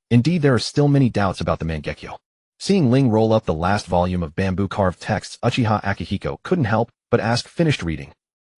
Indeed, there are still many doubts about the Mangekyo. Seeing Ling roll up the last volume of bamboo-carved texts, Uchiha Akihiko couldn't help but ask, finished reading.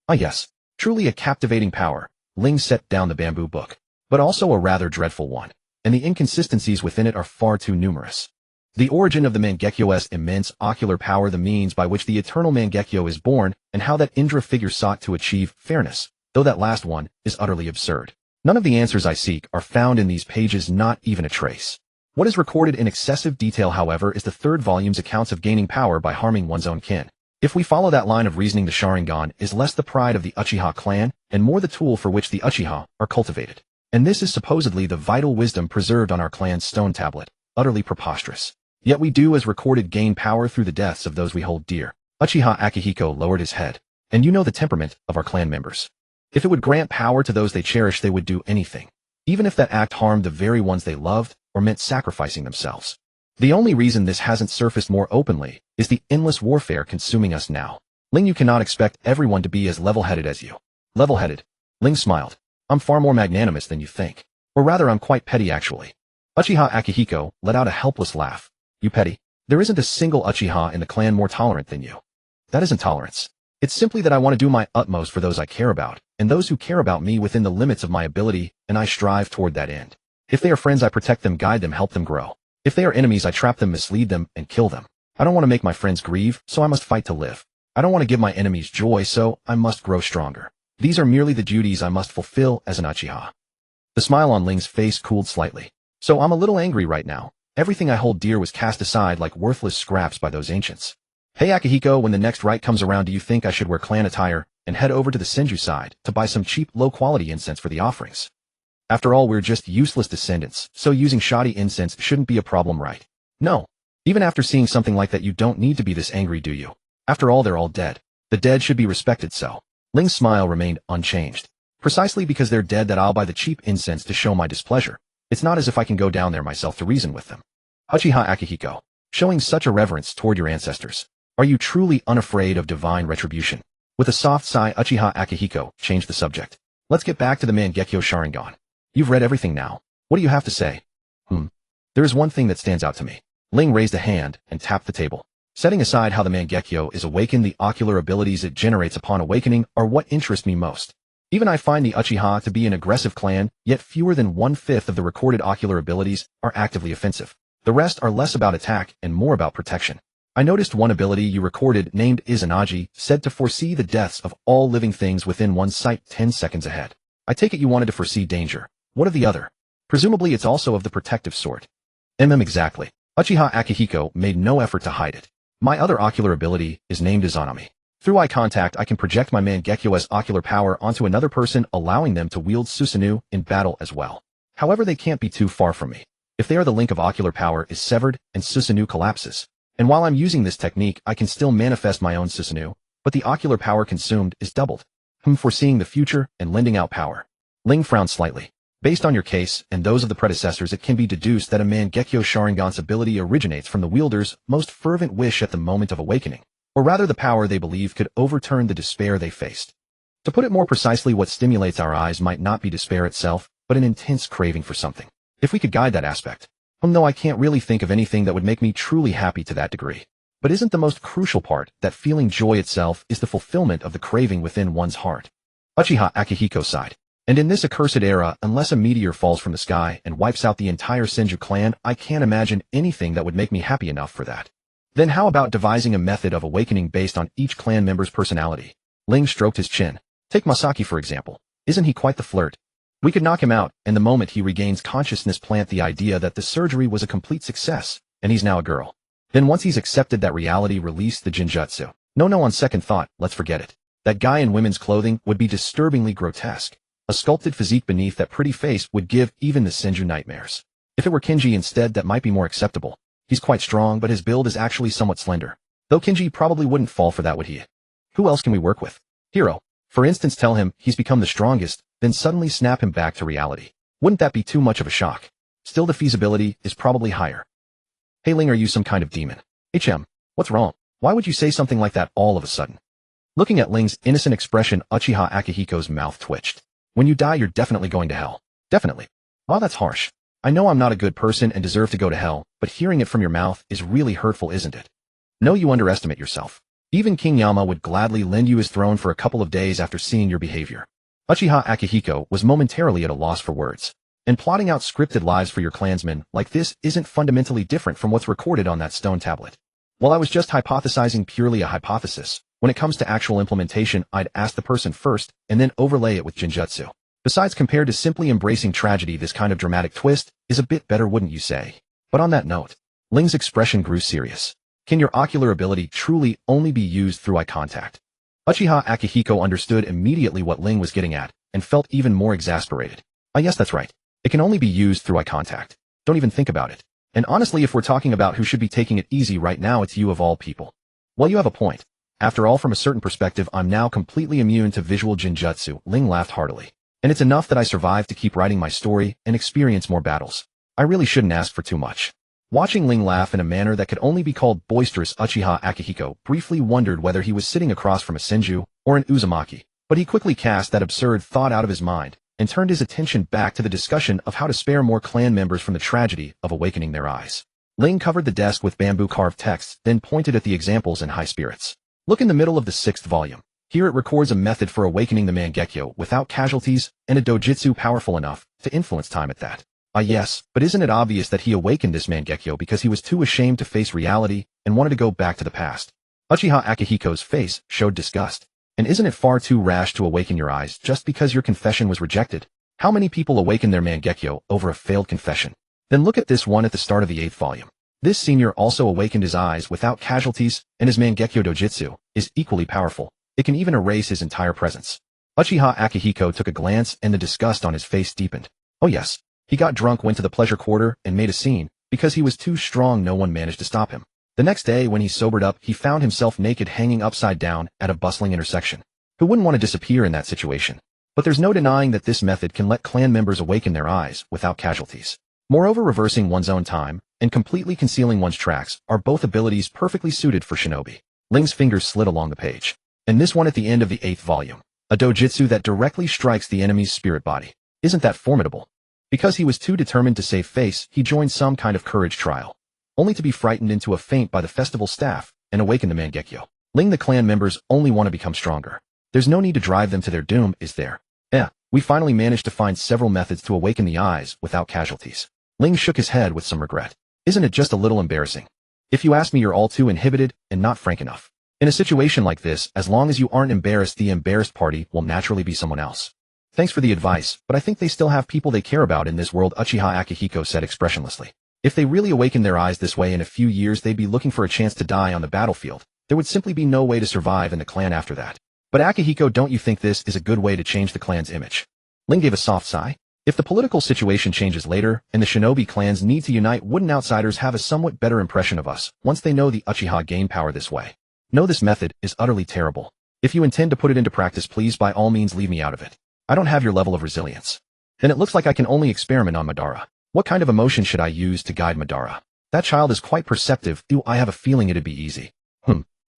Ah yes, truly a captivating power. Ling set down the bamboo book. But also a rather dreadful one, and the inconsistencies within it are far too numerous. The origin of the Mangekyo's immense ocular power, the means by which the eternal Mangekyo is born, and how that Indra figure sought to achieve fairness, though that last one is utterly absurd. None of the answers I seek are found in these pages, not even a trace. What is recorded in excessive detail, however, is the third volume's accounts of gaining power by harming one's own kin. If we follow that line of reasoning, the Sharingan is less the pride of the Uchiha clan and more the tool for which the Uchiha are cultivated. And this is supposedly the vital wisdom preserved on our clan's stone tablet. Utterly preposterous. Yet we do, as recorded, gain power through the deaths of those we hold dear. Uchiha Akihiko lowered his head. And you know the temperament of our clan members. If it would grant power to those they cherish, they would do anything, even if that act harmed the very ones they loved or meant sacrificing themselves. The only reason this hasn't surfaced more openly is the endless warfare consuming us now. Ling, you cannot expect everyone to be as level-headed as you. Level-headed? Ling smiled. I'm far more magnanimous than you think. Or rather, I'm quite petty, actually. Uchiha Akihiko let out a helpless laugh. You petty? There isn't a single Uchiha in the clan more tolerant than you. That isn't tolerance. It's simply that I want to do my utmost for those I care about, and those who care about me within the limits of my ability, and I strive toward that end. If they are friends, I protect them, guide them, help them grow. If they are enemies, I trap them, mislead them, and kill them. I don't want to make my friends grieve, so I must fight to live. I don't want to give my enemies joy, so I must grow stronger. These are merely the duties I must fulfill as an Uchiha. The smile on Ling's face cooled slightly. So I'm a little angry right now. Everything I hold dear was cast aside like worthless scraps by those ancients. Hey Akihiko, when the next rite comes around, do you think I should wear clan attire and head over to the Senju side to buy some cheap, low-quality incense for the offerings? After all, we're just useless descendants, so using shoddy incense shouldn't be a problem, right? No. Even after seeing something like that, you don't need to be this angry, do you? After all, they're all dead. The dead should be respected, so. Ling's smile remained unchanged. Precisely because they're dead that I'll buy the cheap incense to show my displeasure. It's not as if I can go down there myself to reason with them. Uchiha Akihiko, showing such a reverence toward your ancestors. Are you truly unafraid of divine retribution? With a soft sigh, Uchiha Akihiko changed the subject. Let's get back to the Mangekyo Sharingan. You've read everything now. What do you have to say? There is one thing that stands out to me. Ling raised a hand and tapped the table. Setting aside how the Mangekyo is awakened, the ocular abilities it generates upon awakening are what interest me most. Even I find the Uchiha to be an aggressive clan, yet fewer than 1/5 of the recorded ocular abilities are actively offensive. The rest are less about attack and more about protection. I noticed one ability you recorded, named Izanagi, said to foresee the deaths of all living things within one's sight 10 seconds ahead. I take it you wanted to foresee danger. What of the other? Presumably it's also of the protective sort. Exactly. Uchiha Akihiko made no effort to hide it. My other ocular ability is named Izanami. Through eye contact, I can project my Mangekyo's ocular power onto another person, allowing them to wield Susanoo in battle as well. However, they can't be too far from me. If they are, the link of ocular power is severed and Susanoo collapses. And while I'm using this technique, I can still manifest my own Susanoo, but the ocular power consumed is doubled. Foreseeing the future and lending out power. Ling frowned slightly. Based on your case and those of the predecessors, it can be deduced that a Mangekyo Sharingan's ability originates from the wielder's most fervent wish at the moment of awakening, or rather the power they believe could overturn the despair they faced. To put it more precisely, what stimulates our eyes might not be despair itself, but an intense craving for something. If we could guide that aspect. No, I can't really think of anything that would make me truly happy to that degree. But isn't the most crucial part that feeling joy itself is the fulfillment of the craving within one's heart? Uchiha Akihiko sighed. And in this accursed era, unless a meteor falls from the sky and wipes out the entire Senju clan, I can't imagine anything that would make me happy enough for that. Then how about devising a method of awakening based on each clan member's personality? Ling stroked his chin. Take Masaki for example. Isn't he quite the flirt? We could knock him out, and the moment he regains consciousness, plant the idea that the surgery was a complete success, and he's now a girl. Then once he's accepted that reality, release the Jinjutsu. No, on second thought, let's forget it. That guy in women's clothing would be disturbingly grotesque. A sculpted physique beneath that pretty face would give even the Senju nightmares. If it were Kinji instead, that might be more acceptable. He's quite strong, but his build is actually somewhat slender. Though Kinji probably wouldn't fall for that, would he? Who else can we work with? Hero. For instance, tell him he's become the strongest, then suddenly snap him back to reality. Wouldn't that be too much of a shock? Still, the feasibility is probably higher. Hey Ling, are you some kind of demon? What's wrong? Why would you say something like that all of a sudden? Looking at Ling's innocent expression, Uchiha Akihiko's mouth twitched. When you die, you're definitely going to hell. Definitely. Wow, that's harsh. I know I'm not a good person and deserve to go to hell, but hearing it from your mouth is really hurtful, isn't it? No, you underestimate yourself. Even King Yama would gladly lend you his throne for a couple of days after seeing your behavior. Uchiha Akihiko was momentarily at a loss for words. And plotting out scripted lives for your clansmen like this isn't fundamentally different from what's recorded on that stone tablet. While I was just hypothesizing purely a hypothesis, when it comes to actual implementation, I'd ask the person first and then overlay it with Jinjutsu. Besides, compared to simply embracing tragedy, this kind of dramatic twist is a bit better, wouldn't you say? But on that note, Ling's expression grew serious. Can your ocular ability truly only be used through eye contact? Uchiha Akihiko understood immediately what Ling was getting at and felt even more exasperated. Yes, that's right. It can only be used through eye contact. Don't even think about it. And honestly, if we're talking about who should be taking it easy right now, it's you of all people. Well, you have a point. After all, from a certain perspective, I'm now completely immune to visual Jinjutsu. Ling laughed heartily. And it's enough that I survived to keep writing my story and experience more battles. I really shouldn't ask for too much. Watching Ling laugh in a manner that could only be called boisterous, Uchiha Akihiko briefly wondered whether he was sitting across from a Senju or an Uzumaki. But he quickly cast that absurd thought out of his mind and turned his attention back to the discussion of how to spare more clan members from the tragedy of awakening their eyes. Ling covered the desk with bamboo-carved texts, then pointed at the examples in high spirits. Look in the middle of the 6th volume. Here it records a method for awakening the Mangekyo without casualties and a dojutsu powerful enough to influence time at that. Yes, but isn't it obvious that he awakened this Mangekyo because he was too ashamed to face reality and wanted to go back to the past? Uchiha Akihiko's face showed disgust. And isn't it far too rash to awaken your eyes just because your confession was rejected? How many people awaken their Mangekyo over a failed confession? Then look at this one at the start of the 8th volume. This senior also awakened his eyes without casualties, and his Mangekyo dojutsu is equally powerful. It can even erase his entire presence. Uchiha Akihiko took a glance and the disgust on his face deepened. Oh yes, he got drunk, went to the pleasure quarter, and made a scene. Because he was too strong, no one managed to stop him. The next day, when he sobered up, he found himself naked, hanging upside down at a bustling intersection. Who wouldn't want to disappear in that situation? But there's no denying that this method can let clan members awaken their eyes without casualties. Moreover, reversing one's own time and completely concealing one's tracks are both abilities perfectly suited for shinobi. Ling's fingers slid along the page. And this one at the end of the 8th volume. A dojutsu that directly strikes the enemy's spirit body. Isn't that formidable? Because he was too determined to save face, he joined some kind of courage trial, only to be frightened into a faint by the festival staff and awaken the Mangekyo. Ling, the clan members only want to become stronger. There's no need to drive them to their doom, is there? We finally managed to find several methods to awaken the eyes without casualties. Ling shook his head with some regret. Isn't it just a little embarrassing? If you ask me, you're all too inhibited and not frank enough. In a situation like this, as long as you aren't embarrassed, the embarrassed party will naturally be someone else. Thanks for the advice, but I think they still have people they care about in this world, Uchiha Akihiko said expressionlessly. If they really awakened their eyes this way, in a few years they'd be looking for a chance to die on the battlefield. There would simply be no way to survive in the clan after that. But Akihiko, don't you think this is a good way to change the clan's image? Ling gave a soft sigh. If the political situation changes later, and the shinobi clans need to unite, wouldn't outsiders have a somewhat better impression of us once they know the Uchiha gain power this way? No, this method is utterly terrible. If you intend to put it into practice, please by all means leave me out of it. I don't have your level of resilience. Then it looks like I can only experiment on Madara. What kind of emotion should I use to guide Madara? That child is quite perceptive. I have a feeling it'd be easy.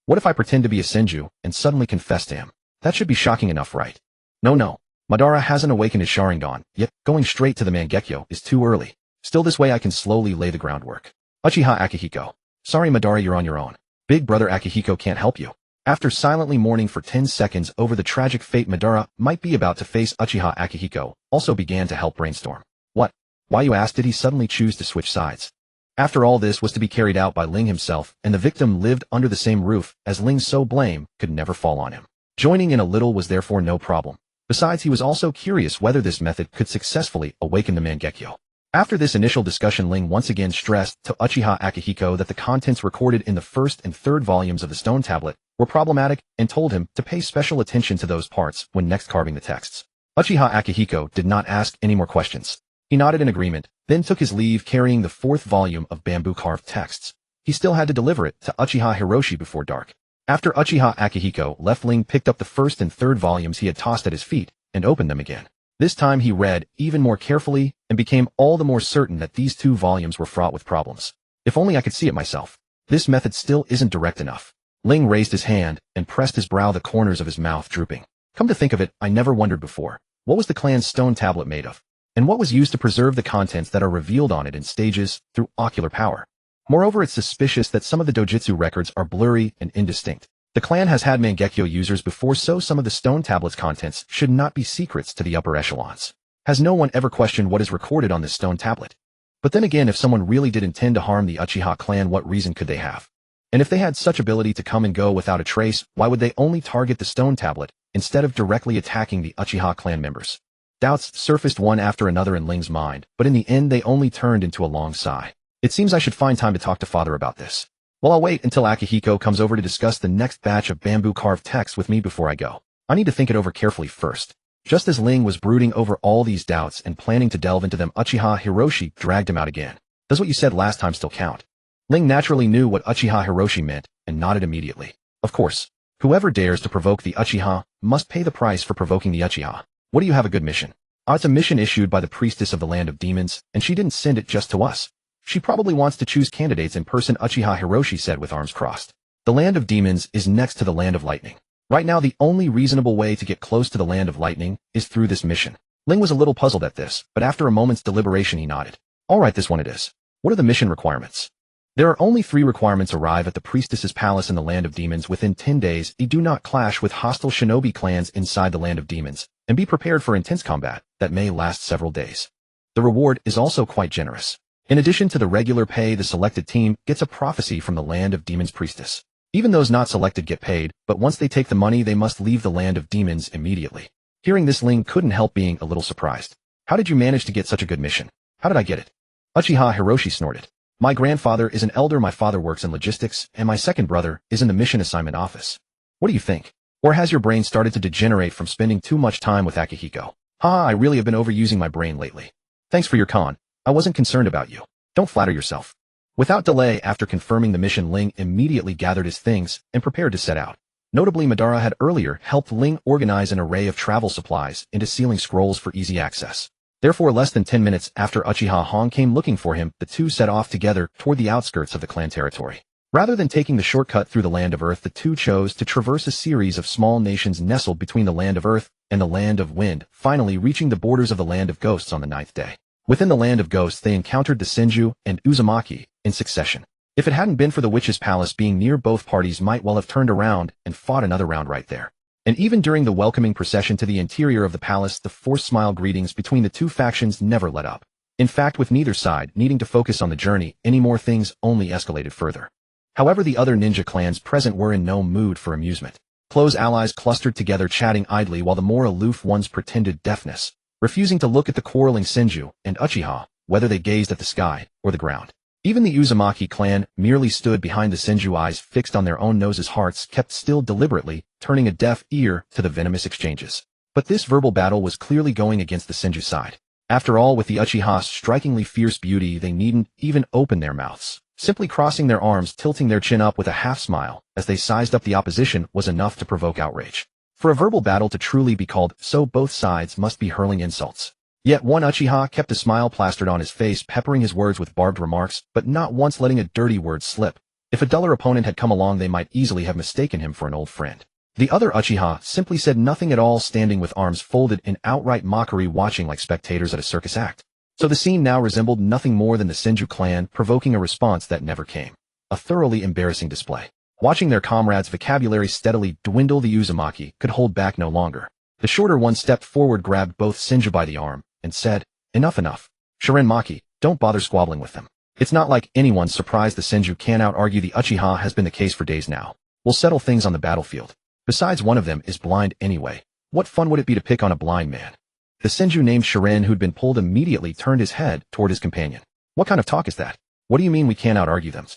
What if I pretend to be a Senju and suddenly confess to him? That should be shocking enough, right? No. Madara hasn't awakened his Sharingan, yet going straight to the Mangekyo is too early. Still, this way I can slowly lay the groundwork. Uchiha Akihiko. Sorry Madara, you're on your own. Big brother Akihiko can't help you. After silently mourning for 10 seconds over the tragic fate Madara might be about to face, Uchiha Akihiko also began to help brainstorm. What? Why, you asked, did he suddenly choose to switch sides? After all this was to be carried out by Ling himself, and the victim lived under the same roof as Ling, so blame could never fall on him. Joining in a little was therefore no problem. Besides, he was also curious whether this method could successfully awaken the Mangekyo. After this initial discussion, Ling once again stressed to Uchiha Akihiko that the contents recorded in the first and third volumes of the stone tablet were problematic and told him to pay special attention to those parts when next carving the texts. Uchiha Akihiko did not ask any more questions. He nodded in agreement, then took his leave carrying the fourth volume of bamboo-carved texts. He still had to deliver it to Uchiha Hiroshi before dark. After Uchiha Akihiko left, Ling picked up the first and third volumes he had tossed at his feet and opened them again. This time he read even more carefully and became all the more certain that these two volumes were fraught with problems. If only I could see it myself. This method still isn't direct enough. Ling raised his hand and pressed his brow, the corners of his mouth drooping. Come to think of it, I never wondered before. What was the clan's stone tablet made of? And what was used to preserve the contents that are revealed on it in stages through ocular power? Moreover, it's suspicious that some of the dojutsu records are blurry and indistinct. The clan has had Mangekyo users before, so some of the stone tablet's contents should not be secrets to the upper echelons. Has no one ever questioned what is recorded on this stone tablet? But then again, if someone really did intend to harm the Uchiha clan, what reason could they have? And if they had such ability to come and go without a trace, why would they only target the stone tablet instead of directly attacking the Uchiha clan members? Doubts surfaced one after another in Ling's mind, but in the end they only turned into a long sigh. It seems I should find time to talk to father about this. Well, I'll wait until Akihiko comes over to discuss the next batch of bamboo-carved texts with me before I go. I need to think it over carefully first. Just as Ling was brooding over all these doubts and planning to delve into them, Uchiha Hiroshi dragged him out again. Does what you said last time still count? Ling naturally knew what Uchiha Hiroshi meant and nodded immediately. Of course. Whoever dares to provoke the Uchiha must pay the price for provoking the Uchiha. What do you have, a good mission? It's a mission issued by the priestess of the land of demons, and she didn't send it just to us. She probably wants to choose candidates in person, Uchiha Hiroshi said with arms crossed. The land of demons is next to the land of lightning. Right now, the only reasonable way to get close to the land of lightning is through this mission. Ling was a little puzzled at this, but after a moment's deliberation he nodded. All right, this one it is. What are the mission requirements? There are only 3 requirements. Arrive at the priestess's palace in the land of demons within 10 days. Do not clash with hostile shinobi clans inside the land of demons, and be prepared for intense combat that may last several days. The reward is also quite generous. In addition to the regular pay, the selected team gets a prophecy from the land of demons priestess. Even those not selected get paid, but once they take the money they must leave the land of demons immediately. Hearing this, Ling couldn't help being a little surprised. How did you manage to get such a good mission? How did I get it? Uchiha Hiroshi snorted. My grandfather is an elder, my father works in logistics, and my second brother is in the mission assignment office. What do you think? Or has your brain started to degenerate from spending too much time with Akihiko? I really have been overusing my brain lately. Thanks for your con. I wasn't concerned about you. Don't flatter yourself. Without delay, after confirming the mission, Ling immediately gathered his things and prepared to set out. Notably, Madara had earlier helped Ling organize an array of travel supplies into sealing scrolls for easy access. Therefore, less than 10 minutes after Uchiha Hong came looking for him, the two set off together toward the outskirts of the clan territory. Rather than taking the shortcut through the land of earth, the two chose to traverse a series of small nations nestled between the land of earth and the land of wind, finally reaching the borders of the land of ghosts on the 9th day. Within the land of ghosts, they encountered the Senju and Uzumaki in succession. If it hadn't been for the witch's palace being near, both parties might well have turned around and fought another round right there. And even during the welcoming procession to the interior of the palace, the forced smile greetings between the two factions never let up. In fact, with neither side needing to focus on the journey anymore, things only escalated further. However, the other ninja clans present were in no mood for amusement. Close allies clustered together chatting idly while the more aloof ones pretended deafness, refusing to look at the quarreling Senju and Uchiha, whether they gazed at the sky or the ground. Even the Uzumaki clan merely stood behind the Senju, eyes fixed on their own noses, hearts kept still, deliberately turning a deaf ear to the venomous exchanges. But this verbal battle was clearly going against the Senju side. After all, with the Uchiha's strikingly fierce beauty, they needn't even open their mouths. Simply crossing their arms, tilting their chin up with a half smile as they sized up the opposition was enough to provoke outrage. For a verbal battle to truly be called so, both sides must be hurling insults. Yet one Uchiha kept a smile plastered on his face, peppering his words with barbed remarks, but not once letting a dirty word slip. If a duller opponent had come along, they might easily have mistaken him for an old friend. The other Uchiha simply said nothing at all, standing with arms folded in outright mockery, watching like spectators at a circus act. So the scene now resembled nothing more than the Senju clan provoking a response that never came. A thoroughly embarrassing display. Watching their comrades' vocabulary steadily dwindle, the Uzumaki could hold back no longer. The shorter one stepped forward, grabbed both Senju by the arm, and said, "Enough, enough. Shiren Maki, don't bother squabbling with them. It's not like anyone's surprised the Senju can't out-argue the Uchiha, has been the case for days now. We'll settle things on the battlefield. Besides, one of them is blind anyway. What fun would it be to pick on a blind man?" The Senju named Shiren who'd been pulled immediately turned his head toward his companion. What kind of talk is that? What do you mean we can't out-argue them?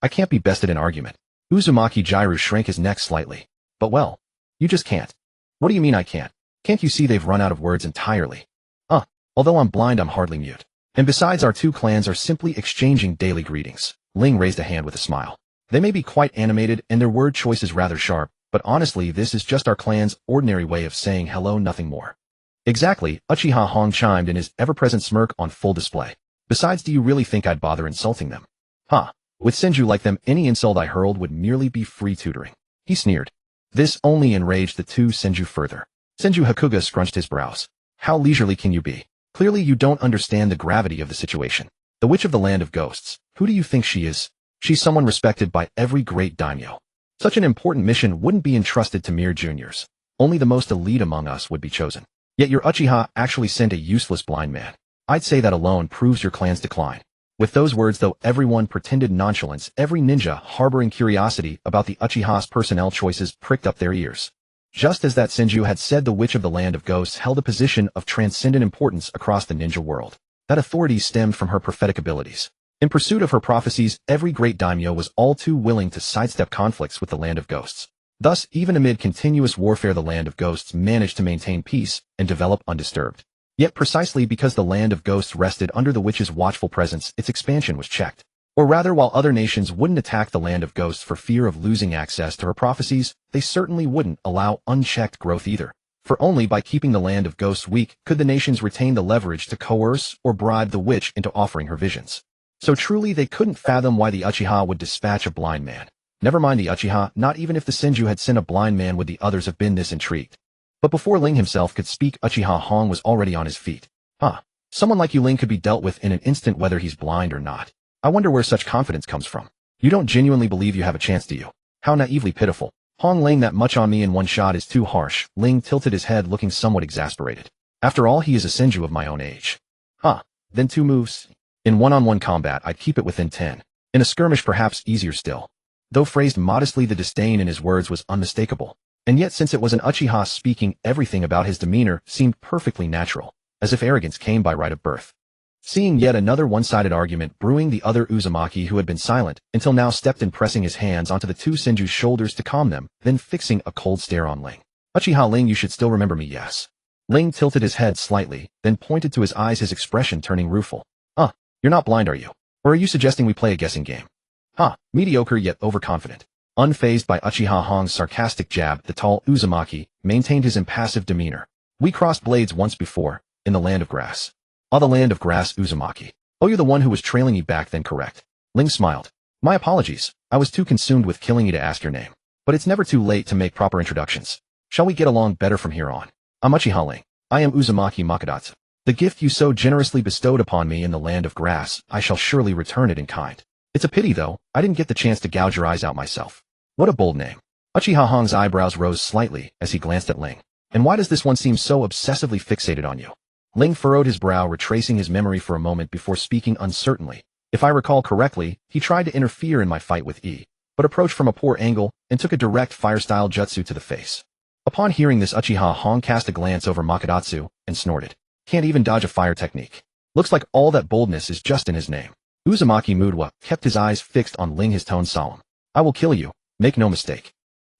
I can't be bested in argument. Uzumaki Jiru shrank his neck slightly. But well, you just can't. What do you mean I can't? Can't you see they've run out of words entirely? Although I'm blind, I'm hardly mute. And besides, our two clans are simply exchanging daily greetings. Ling raised a hand with a smile. They may be quite animated and their word choice is rather sharp, but honestly this is just our clan's ordinary way of saying hello, nothing more. Exactly, Uchiha Hong chimed in, his ever-present smirk on full display. Besides, do you really think I'd bother insulting them? With Senju like them, any insult I hurled would merely be free tutoring. He sneered. This only enraged the two Senju further. Senju Hakuga scrunched his brows. How leisurely can you be? Clearly you don't understand the gravity of the situation. The Witch of the Land of Ghosts. Who do you think she is? She's someone respected by every great daimyo. Such an important mission wouldn't be entrusted to mere juniors. Only the most elite among us would be chosen. Yet your Uchiha actually sent a useless blind man. I'd say that alone proves your clan's decline. With those words, though, everyone pretended nonchalance. Every ninja harboring curiosity about the Uchiha's personnel choices pricked up their ears. Just as that Senju had said, the Witch of the Land of Ghosts held a position of transcendent importance across the ninja world. That authority stemmed from her prophetic abilities. In pursuit of her prophecies, every great daimyo was all too willing to sidestep conflicts with the Land of Ghosts. Thus, even amid continuous warfare, the Land of Ghosts managed to maintain peace and develop undisturbed. Yet precisely because the Land of Ghosts rested under the Witch's watchful presence, its expansion was checked. Or rather, while other nations wouldn't attack the Land of Ghosts for fear of losing access to her prophecies, they certainly wouldn't allow unchecked growth either. For only by keeping the Land of Ghosts weak could the nations retain the leverage to coerce or bribe the witch into offering her visions. So truly they couldn't fathom why the Uchiha would dispatch a blind man. Never mind the Uchiha, not even if the Senju had sent a blind man would the others have been this intrigued. But before Ling himself could speak, Uchiha Hong was already on his feet. Someone like you, Ling, could be dealt with in an instant whether he's blind or not. I wonder where such confidence comes from. You don't genuinely believe you have a chance, do you? How naively pitiful. Hong, laying that much on me in one shot is too harsh. Ling tilted his head, looking somewhat exasperated. After all, he is a Senju of my own age. Then 2 moves. In one-on-one combat, I'd keep it within 10. In a skirmish, perhaps easier still. Though phrased modestly, the disdain in his words was unmistakable. And yet, since it was an Uchiha speaking, everything about his demeanor seemed perfectly natural, as if arrogance came by right of birth. Seeing yet another one-sided argument brewing, the other Uzumaki, who had been silent until now, stepped in, pressing his hands onto the two Senju's shoulders to calm them, then fixing a cold stare on Ling. Uchiha Ling, you should still remember me, yes? Ling tilted his head slightly, then pointed to his eyes, his expression turning rueful. You're not blind, are you? Or are you suggesting we play a guessing game? Mediocre yet overconfident. Unfazed by Uchiha Hong's sarcastic jab, the tall Uzumaki maintained his impassive demeanor. We crossed blades once before, in the Land of Grass. The Land of Grass, Uzumaki. Oh, you're the one who was trailing me back then, correct? Ling smiled. My apologies. I was too consumed with killing you to ask your name. But it's never too late to make proper introductions. Shall we get along better from here on? I'm Uchiha Ling. I am Uzumaki Makadatsu. The gift you so generously bestowed upon me in the Land of Grass, I shall surely return it in kind. It's a pity, though, I didn't get the chance to gouge your eyes out myself. What a bold name. Uchiha Hong's eyebrows rose slightly as he glanced at Ling. And why does this one seem so obsessively fixated on you? Ling furrowed his brow, retracing his memory for a moment before speaking uncertainly. If I recall correctly, he tried to interfere in my fight with E, but approached from a poor angle and took a direct fire-style jutsu to the face. Upon hearing this, Uchiha Hong cast a glance over Makadatsu and snorted. Can't even dodge a fire technique. Looks like all that boldness is just in his name. Uzumaki Mudwa kept his eyes fixed on Ling, his tone solemn. I will kill you, make no mistake.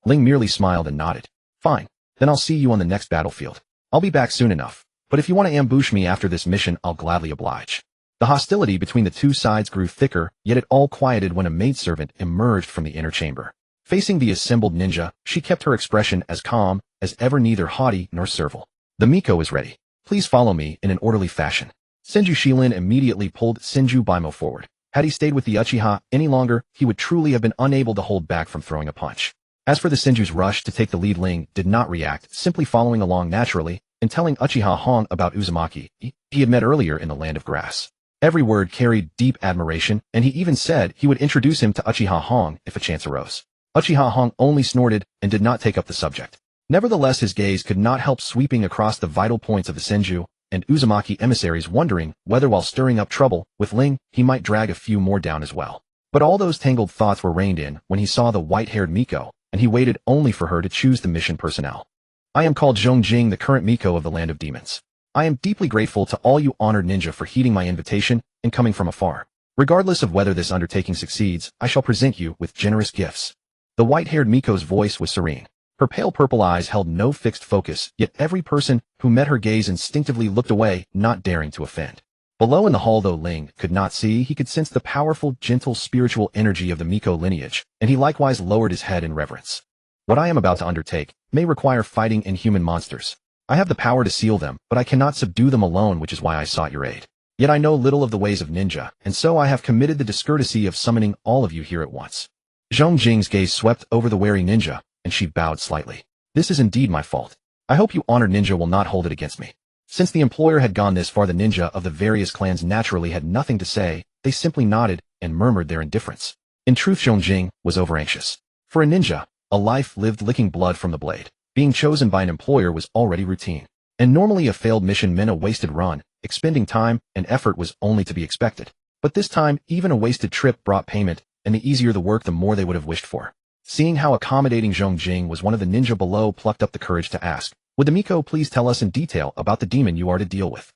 Ling merely smiled and nodded. Fine, then I'll see you on the next battlefield. I'll be back soon enough, but if you want to ambush me after this mission, I'll gladly oblige. The hostility between the two sides grew thicker, yet it all quieted when a maidservant emerged from the inner chamber. Facing the assembled ninja, she kept her expression as calm as ever, neither haughty nor servile. The Miko is ready. Please follow me in an orderly fashion. Senju Shilin immediately pulled Senju Baimo forward. Had he stayed with the Uchiha any longer, he would truly have been unable to hold back from throwing a punch. As for the Senju's rush to take the lead, Ling did not react, simply following along naturally and telling Uchiha Hong about Uzumaki he had met earlier in the Land of Grass. Every word carried deep admiration, and he even said he would introduce him to Uchiha Hong if a chance arose. Uchiha Hong only snorted and did not take up the subject. Nevertheless, his gaze could not help sweeping across the vital points of the Senju and Uzumaki emissaries, wondering whether while stirring up trouble with Ling, he might drag a few more down as well. But all those tangled thoughts were reined in when he saw the white-haired Miko, and he waited only for her to choose the mission personnel. I am called Zhongjing, the current Miko of the Land of Demons. I am deeply grateful to all you honored ninja for heeding my invitation and coming from afar. Regardless of whether this undertaking succeeds, I shall present you with generous gifts. The white-haired Miko's voice was serene. Her pale purple eyes held no fixed focus, yet every person who met her gaze instinctively looked away, not daring to offend. Below in the hall, though Ling could not see, he could sense the powerful, gentle spiritual energy of the Miko lineage, and he likewise lowered his head in reverence. What I am about to undertake may require fighting inhuman monsters. I have the power to seal them, but I cannot subdue them alone, which is why I sought your aid. Yet I know little of the ways of ninja, and so I have committed the discourtesy of summoning all of you here at once. Zhong Jing's gaze swept over the wary ninja, and she bowed slightly. This is indeed my fault. I hope you honored ninja will not hold it against me. Since the employer had gone this far, the ninja of the various clans naturally had nothing to say. They simply nodded and murmured their indifference. In truth, Zhong Jing was overanxious. For a ninja, a life lived licking blood from the blade. Being chosen by an employer was already routine. And normally a failed mission meant a wasted run, expending time and effort was only to be expected. But this time, even a wasted trip brought payment, and the easier the work, the more they would have wished for. Seeing how accommodating Zhong Jing was, one of the ninja below plucked up the courage to ask, "Would the Miko please tell us in detail about the demon you are to deal with?"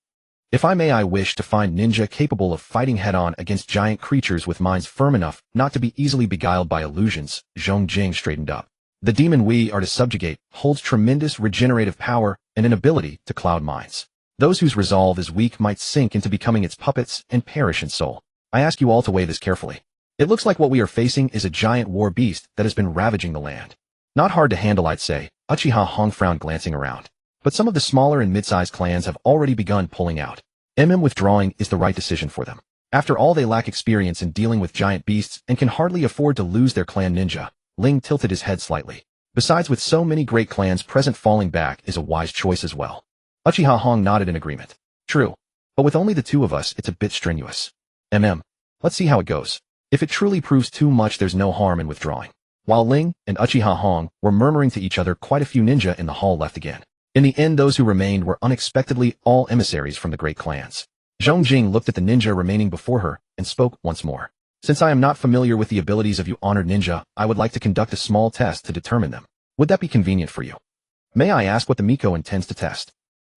"If I may, I wish to find ninja capable of fighting head-on against giant creatures with minds firm enough not to be easily beguiled by illusions." Zhong Jing straightened up. "The demon we are to subjugate holds tremendous regenerative power and an ability to cloud minds. Those whose resolve is weak might sink into becoming its puppets and perish in soul. I ask you all to weigh this carefully. It looks like what we are facing is a giant war beast that has been ravaging the land. Not hard to handle, I'd say." Uchiha Hong frowned, glancing around. "But some of the smaller and mid-sized clans have already begun pulling out. Withdrawing is the right decision for them. After all, they lack experience in dealing with giant beasts and can hardly afford to lose their clan ninja." Ling tilted his head slightly. "Besides, with so many great clans present, falling back is a wise choice as well." Uchiha Hong nodded in agreement. "True. But with only the two of us, it's a bit strenuous. Let's see how it goes. If it truly proves too much, there's no harm in withdrawing." While Ling and Uchiha Hong were murmuring to each other, quite a few ninja in the hall left again. In the end, those who remained were unexpectedly all emissaries from the great clans. Zhong Jing looked at the ninja remaining before her and spoke once more. "Since I am not familiar with the abilities of you honored ninja, I would like to conduct a small test to determine them. Would that be convenient for you? May I ask what the Miko intends to test?"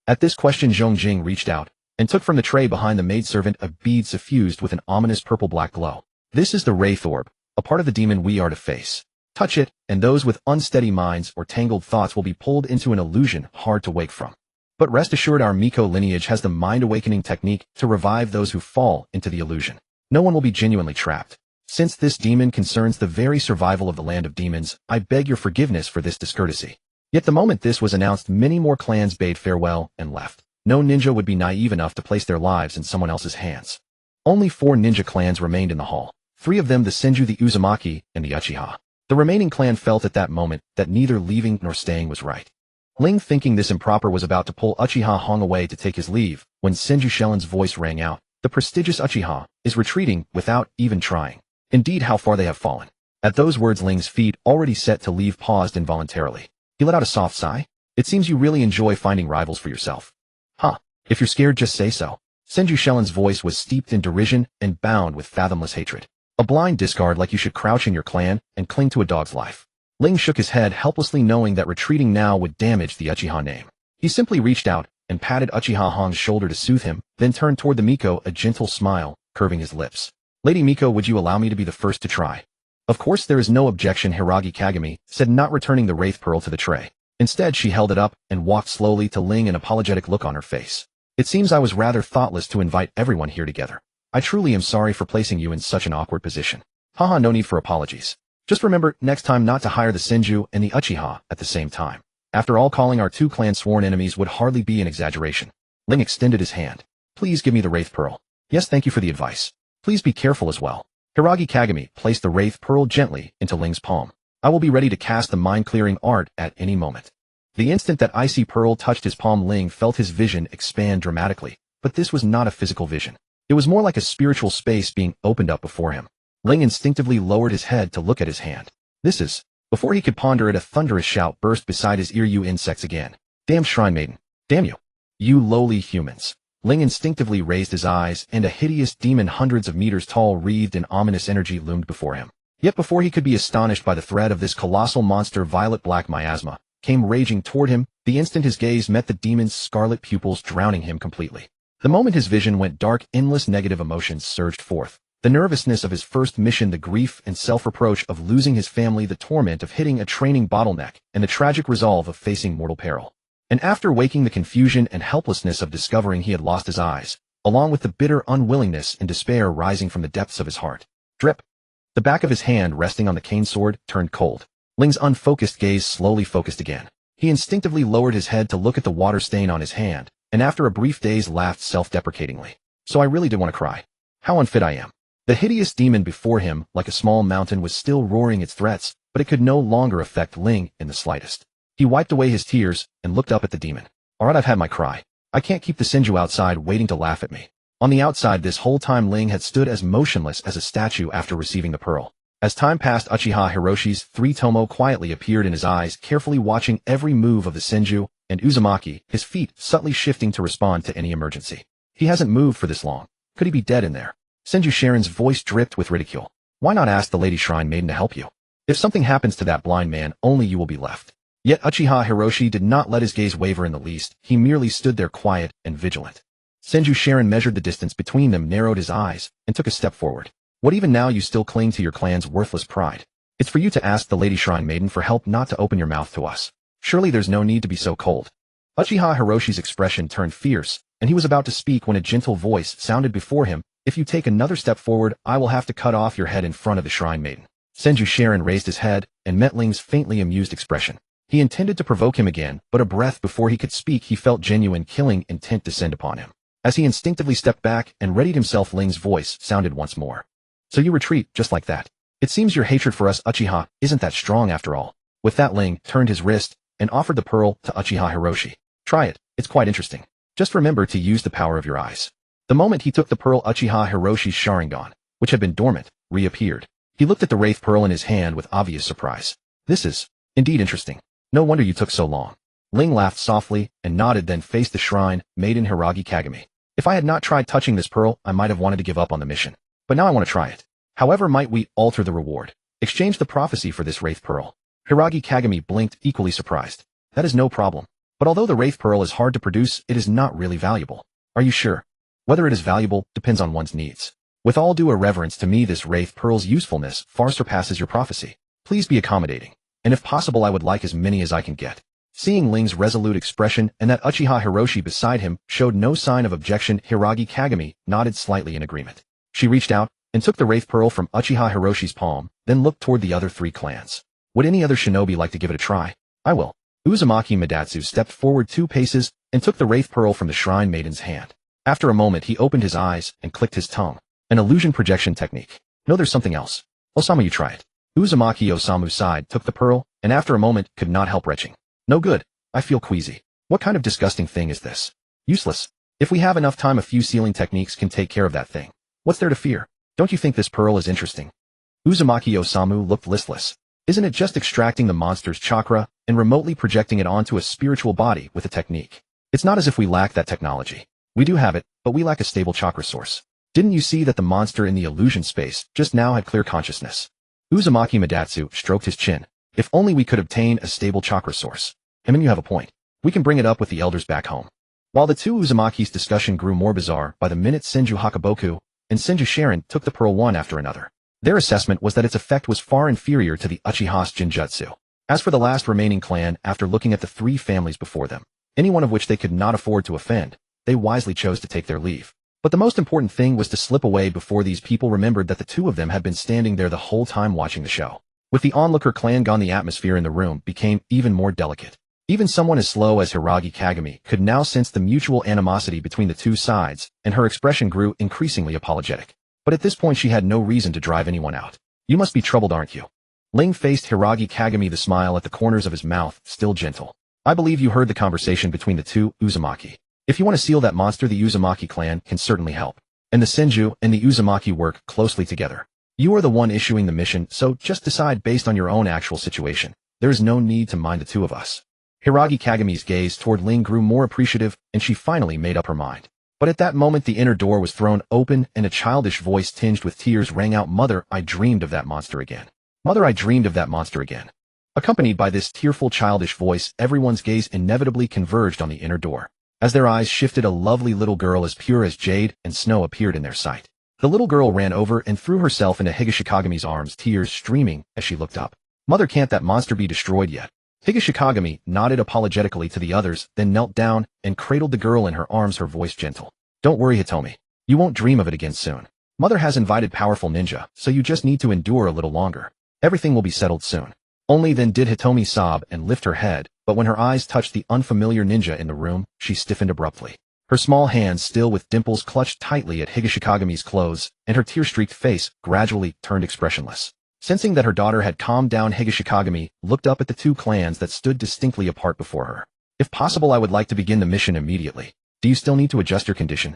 At this question, Zhong Jing reached out and took from the tray behind the maidservant a bead suffused with an ominous purple-black glow. "This is the Wraith Orb, a part of the demon we are to face. Touch it, and those with unsteady minds or tangled thoughts will be pulled into an illusion hard to wake from. But rest assured, our Miko lineage has the mind-awakening technique to revive those who fall into the illusion. No one will be genuinely trapped. Since this demon concerns the very survival of the land of demons, I beg your forgiveness for this discourtesy." Yet the moment this was announced, many more clans bade farewell and left. No ninja would be naive enough to place their lives in someone else's hands. Only 4 ninja clans remained in the hall. 3 of them, the Senju, the Uzumaki, and the Uchiha. The remaining clan felt at that moment that neither leaving nor staying was right. Ling, thinking this improper, was about to pull Uchiha Hong away to take his leave, when Senju Shellen's voice rang out. "The prestigious Uchiha is retreating without even trying. Indeed, how far they have fallen." At those words, Ling's feet, already set to leave, paused involuntarily. He let out a soft sigh. "It seems you really enjoy finding rivals for yourself. Huh. If you're scared, just say so." Senju Shellen's voice was steeped in derision and bound with fathomless hatred. "A blind discard like you should crouch in your clan and cling to a dog's life." Ling shook his head helplessly, knowing that retreating now would damage the Uchiha name. He simply reached out and patted Uchiha Hong's shoulder to soothe him, then turned toward the Miko, a gentle smile curving his lips. "Lady Miko, would you allow me to be the first to try?" "Of course, there is no objection," Hiragi Kagami said, not returning the Wraith Pearl to the tray. Instead, she held it up and walked slowly to Ling, an apologetic look on her face. "It seems I was rather thoughtless to invite everyone here together. I truly am sorry for placing you in such an awkward position." "Haha, no need for apologies. Just remember next time not to hire the Senju and the Uchiha at the same time. After all, calling our 2 clans sworn enemies would hardly be an exaggeration." Ling extended his hand. "Please give me the Wraith Pearl." "Yes, thank you for the advice. Please be careful as well." Hiragi Kagami placed the Wraith Pearl gently into Ling's palm. "I will be ready to cast the mind-clearing art at any moment." The instant that icy pearl touched his palm, Ling felt his vision expand dramatically. But this was not a physical vision. It was more like a spiritual space being opened up before him. Ling instinctively lowered his head to look at his hand. "This is..." Before he could ponder it, a thunderous shout burst beside his ear. "You insects again. Damn shrine maiden. Damn you. You lowly humans." Ling instinctively raised his eyes, and a hideous demon hundreds of meters tall, wreathed in ominous energy, loomed before him. Yet before he could be astonished by the threat of this colossal monster, violet black miasma, came raging toward him, the instant his gaze met the demon's scarlet pupils, drowning him completely. The moment his vision went dark, endless negative emotions surged forth. The nervousness of his first mission, the grief and self-reproach of losing his family, the torment of hitting a training bottleneck, and the tragic resolve of facing mortal peril. And after waking, the confusion and helplessness of discovering he had lost his eyes, along with the bitter unwillingness and despair rising from the depths of his heart. Drip. The back of his hand resting on the cane sword turned cold. Ling's unfocused gaze slowly focused again. He instinctively lowered his head to look at the water stain on his hand, and after a brief daze laughed self-deprecatingly. So I really did want to cry. How unfit I am. The hideous demon before him, like a small mountain, was still roaring its threats, but it could no longer affect Ling in the slightest. He wiped away his tears and looked up at the demon. Alright, I've had my cry. I can't keep the Senju outside waiting to laugh at me. On the outside this whole time Ling had stood as motionless as a statue after receiving the pearl. As time passed, Uchiha Hiroshi's 3 tomo quietly appeared in his eyes, carefully watching every move of the Senju, and Uzumaki, his feet subtly shifting to respond to any emergency. He hasn't moved for this long. Could he be dead in there? Senju Sharon's voice dripped with ridicule. Why not ask the Lady Shrine Maiden to help you? If something happens to that blind man, only you will be left. Yet Uchiha Hiroshi did not let his gaze waver in the least. He merely stood there quiet and vigilant. Senju Sharon measured the distance between them, narrowed his eyes, and took a step forward. What, even now you still cling to your clan's worthless pride? It's for you to ask the Lady Shrine Maiden for help, not to open your mouth to us. Surely there's no need to be so cold. Uchiha Hiroshi's expression turned fierce, and he was about to speak when a gentle voice sounded before him. If you take another step forward, I will have to cut off your head in front of the Shrine Maiden. Senju Sharon raised his head and met Ling's faintly amused expression. He intended to provoke him again, but a breath before he could speak he felt genuine killing intent descend upon him. As he instinctively stepped back and readied himself, Ling's voice sounded once more. So you retreat, just like that. It seems your hatred for us, Uchiha, isn't that strong after all. With that, Ling turned his wrist and offered the pearl to Uchiha Hiroshi. Try it, it's quite interesting. Just remember to use the power of your eyes. The moment he took the pearl, Uchiha Hiroshi's Sharingan, which had been dormant, reappeared. He looked at the wraith pearl in his hand with obvious surprise. This is indeed interesting. No wonder you took so long. Ling laughed softly and nodded, then faced the Shrine Maiden Hiragi Kagami. If I had not tried touching this pearl, I might have wanted to give up on the mission. But now I want to try it. However, might we alter the reward? Exchange the prophecy for this wraith pearl. Hiragi Kagami blinked, equally surprised. That is no problem. But although the wraith pearl is hard to produce, it is not really valuable. Are you sure? Whether it is valuable depends on one's needs. With all due irreverence, to me this wraith pearl's usefulness far surpasses your prophecy. Please be accommodating. And if possible, I would like as many as I can get. Seeing Ling's resolute expression and that Uchiha Hiroshi beside him showed no sign of objection, Hiragi Kagami nodded slightly in agreement. She reached out and took the wraith pearl from Uchiha Hiroshi's palm, then looked toward the other 3 clans. Would any other shinobi like to give it a try? I will. Uzumaki Madatsu stepped forward 2 paces and took the wraith pearl from the Shrine Maiden's hand. After a moment, he opened his eyes and clicked his tongue. An illusion projection technique. No, there's something else. Osamu, you try it. Uzumaki Osamu sighed, took the pearl, and after a moment could not help retching. No good. I feel queasy. What kind of disgusting thing is this? Useless. If we have enough time, a few sealing techniques can take care of that thing. What's there to fear? Don't you think this pearl is interesting? Uzumaki Osamu looked listless. Isn't it just extracting the monster's chakra and remotely projecting it onto a spiritual body with a technique? It's not as if we lack that technology. We do have it, but we lack a stable chakra source. Didn't you see that the monster in the illusion space just now had clear consciousness? Uzumaki Madatsu stroked his chin. If only we could obtain a stable chakra source. I mean, you have a point. We can bring it up with the elders back home. While the 2 Uzumaki's discussion grew more bizarre by the minute, Senju Hakaboku and Senju Sharon took the pearl one after another. Their assessment was that its effect was far inferior to the Uchiha's Jinjutsu. As for the last remaining clan, after looking at the 3 families before them, any one of which they could not afford to offend, they wisely chose to take their leave. But the most important thing was to slip away before these people remembered that the 2 of them had been standing there the whole time watching the show. With the onlooker clan gone, the atmosphere in the room became even more delicate. Even someone as slow as Hiragi Kagami could now sense the mutual animosity between the 2 sides, and her expression grew increasingly apologetic. But at this point she had no reason to drive anyone out. You must be troubled, aren't you? Ling faced Hiragi Kagami, the smile at the corners of his mouth still gentle. I believe you heard the conversation between the 2 Uzumaki. If you want to seal that monster, the Uzumaki clan can certainly help. And the Senju and the Uzumaki work closely together. You are the one issuing the mission, so just decide based on your own actual situation. There is no need to mind the 2 of us. Hiragi Kagami's gaze toward Ling grew more appreciative, and she finally made up her mind. But at that moment the inner door was thrown open, and a childish voice tinged with tears rang out, Mother, I dreamed of that monster again. Mother, I dreamed of that monster again. Accompanied by this tearful childish voice, everyone's gaze inevitably converged on the inner door. As their eyes shifted, a lovely little girl as pure as jade and snow appeared in their sight. The little girl ran over and threw herself into Higashikagami's arms, tears streaming as she looked up. Mother, can't that monster be destroyed yet? Higashikagami nodded apologetically to the others, then knelt down and cradled the girl in her arms, her voice gentle. Don't worry, Hitomi. You won't dream of it again soon. Mother has invited powerful ninja, so you just need to endure a little longer. Everything will be settled soon. Only then did Hitomi sob and lift her head, but when her eyes touched the unfamiliar ninja in the room, she stiffened abruptly. Her small hands, still with dimples, clutched tightly at Higashikagami's clothes, and her tear-streaked face gradually turned expressionless. Sensing that her daughter had calmed down, Higashikagami looked up at the two clans that stood distinctly apart before her. If possible, I would like to begin the mission immediately. Do you still need to adjust your condition?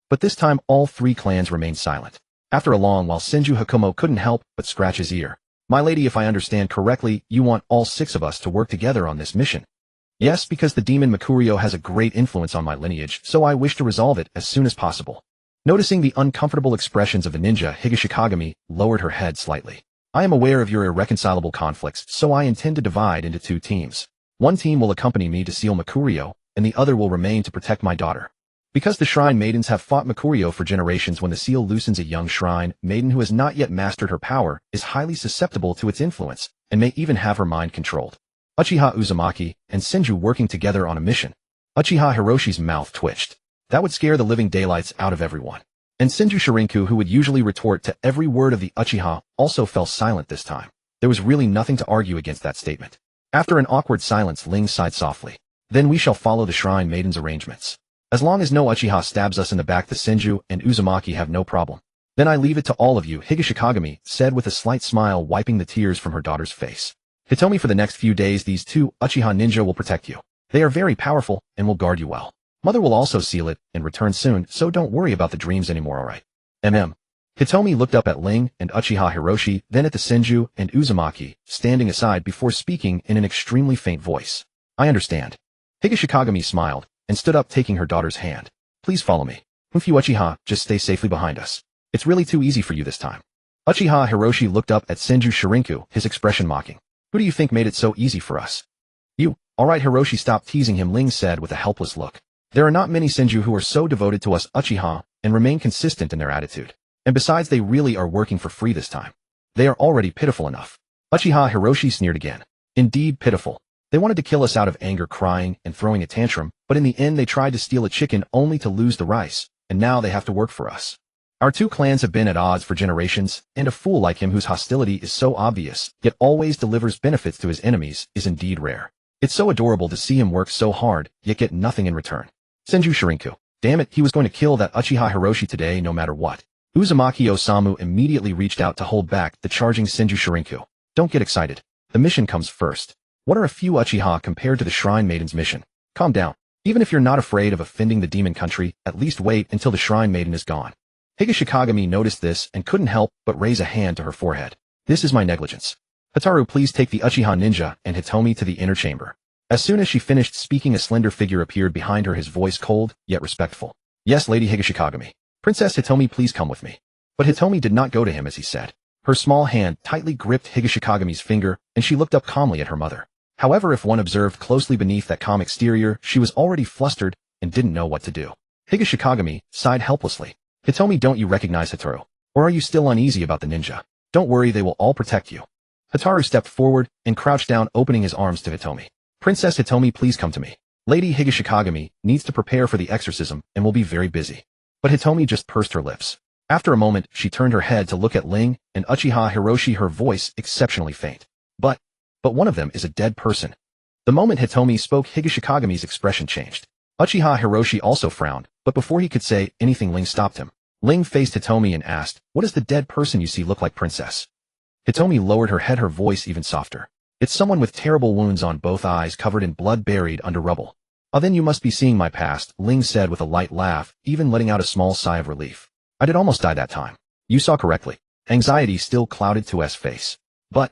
But this time, all three clans remained silent. After a long while, Senju Hakumo couldn't help but scratch his ear. My lady, if I understand correctly, you want all 6 of us to work together on this mission. Yes, because the demon Makurio has a great influence on my lineage, so I wish to resolve it as soon as possible. Noticing the uncomfortable expressions of the ninja, Higashikagami lowered her head slightly. I am aware of your irreconcilable conflicts, so I intend to divide into 2 teams. One team will accompany me to seal Makurio, and the other will remain to protect my daughter. Because the shrine maidens have fought Makurio for generations, when the seal loosens, a young shrine maiden who has not yet mastered her power is highly susceptible to its influence, and may even have her mind controlled. Uchiha Uzumaki and Senju working together on a mission. Uchiha Hiroshi's mouth twitched. That would scare the living daylights out of everyone. And Senju Shirinku, who would usually retort to every word of the Uchiha, also fell silent this time. There was really nothing to argue against that statement. After an awkward silence, Ling sighed softly. Then we shall follow the shrine maiden's arrangements. As long as no Uchiha stabs us in the back, the Senju and Uzumaki have no problem. Then I leave it to all of you, Higashikagami said with a slight smile, wiping the tears from her daughter's face. Hitomi, for the next few days, these 2 Uchiha ninja will protect you. They are very powerful and will guard you well. Mother will also seal it and return soon, so don't worry about the dreams anymore, alright? Hitomi looked up at Ling and Uchiha Hiroshi, then at the Senju and Uzumaki, standing aside before speaking in an extremely faint voice. I understand. Higashikagami smiled and stood up, taking her daughter's hand. Please follow me. You Uchiha, just stay safely behind us. It's really too easy for you this time. Uchiha Hiroshi looked up at Senju Shirinku, his expression mocking. Who do you think made it so easy for us? You. Alright, Hiroshi, stop teasing him, Ling said with a helpless look. There are not many Senju who are so devoted to us Uchiha and remain consistent in their attitude. And besides, they really are working for free this time. They are already pitiful enough. Uchiha Hiroshi sneered again. Indeed pitiful. They wanted to kill us out of anger, crying and throwing a tantrum, but in the end they tried to steal a chicken only to lose the rice, and now they have to work for us. Our 2 clans have been at odds for generations, and a fool like him, whose hostility is so obvious, yet always delivers benefits to his enemies, is indeed rare. It's so adorable to see him work so hard, yet get nothing in return. Senju Shirinku. Damn it, he was going to kill that Uchiha Hiroshi today no matter what. Uzumaki Osamu immediately reached out to hold back the charging Senju Shirinku. Don't get excited. The mission comes first. What are a few Uchiha compared to the Shrine Maiden's mission? Calm down. Even if you're not afraid of offending the demon country, at least wait until the Shrine Maiden is gone. Higashikagami noticed this and couldn't help but raise a hand to her forehead. This is my negligence. Hataru, please take the Uchiha ninja and Hitomi to the inner chamber. As soon as she finished speaking, a slender figure appeared behind her, his voice cold, yet respectful. Yes, Lady Higashikagami. Princess Hitomi, please come with me. But Hitomi did not go to him as he said. Her small hand tightly gripped Higashikagami's finger, and she looked up calmly at her mother. However, if one observed closely beneath that calm exterior, she was already flustered and didn't know what to do. Higashikagami sighed helplessly. Hitomi, don't you recognize Hataru? Or are you still uneasy about the ninja? Don't worry, they will all protect you. Hataru stepped forward and crouched down, opening his arms to Hitomi. Princess Hitomi, please come to me. Lady Higashikagami needs to prepare for the exorcism and will be very busy. But Hitomi just pursed her lips. After a moment, she turned her head to look at Ling and Uchiha Hiroshi, her voice exceptionally faint. But one of them is a dead person. The moment Hitomi spoke, Higashikagami's expression changed. Uchiha Hiroshi also frowned, but before he could say anything, Ling stopped him. Ling faced Hitomi and asked, what does the dead person you see look like, princess? Hitomi lowered her head, her voice even softer. It's someone with terrible wounds on both eyes, covered in blood, buried under rubble. Oh, then you must be seeing my past, Ling said with a light laugh, even letting out a small sigh of relief. I did almost die that time. You saw correctly. Anxiety still clouded Tue's face. But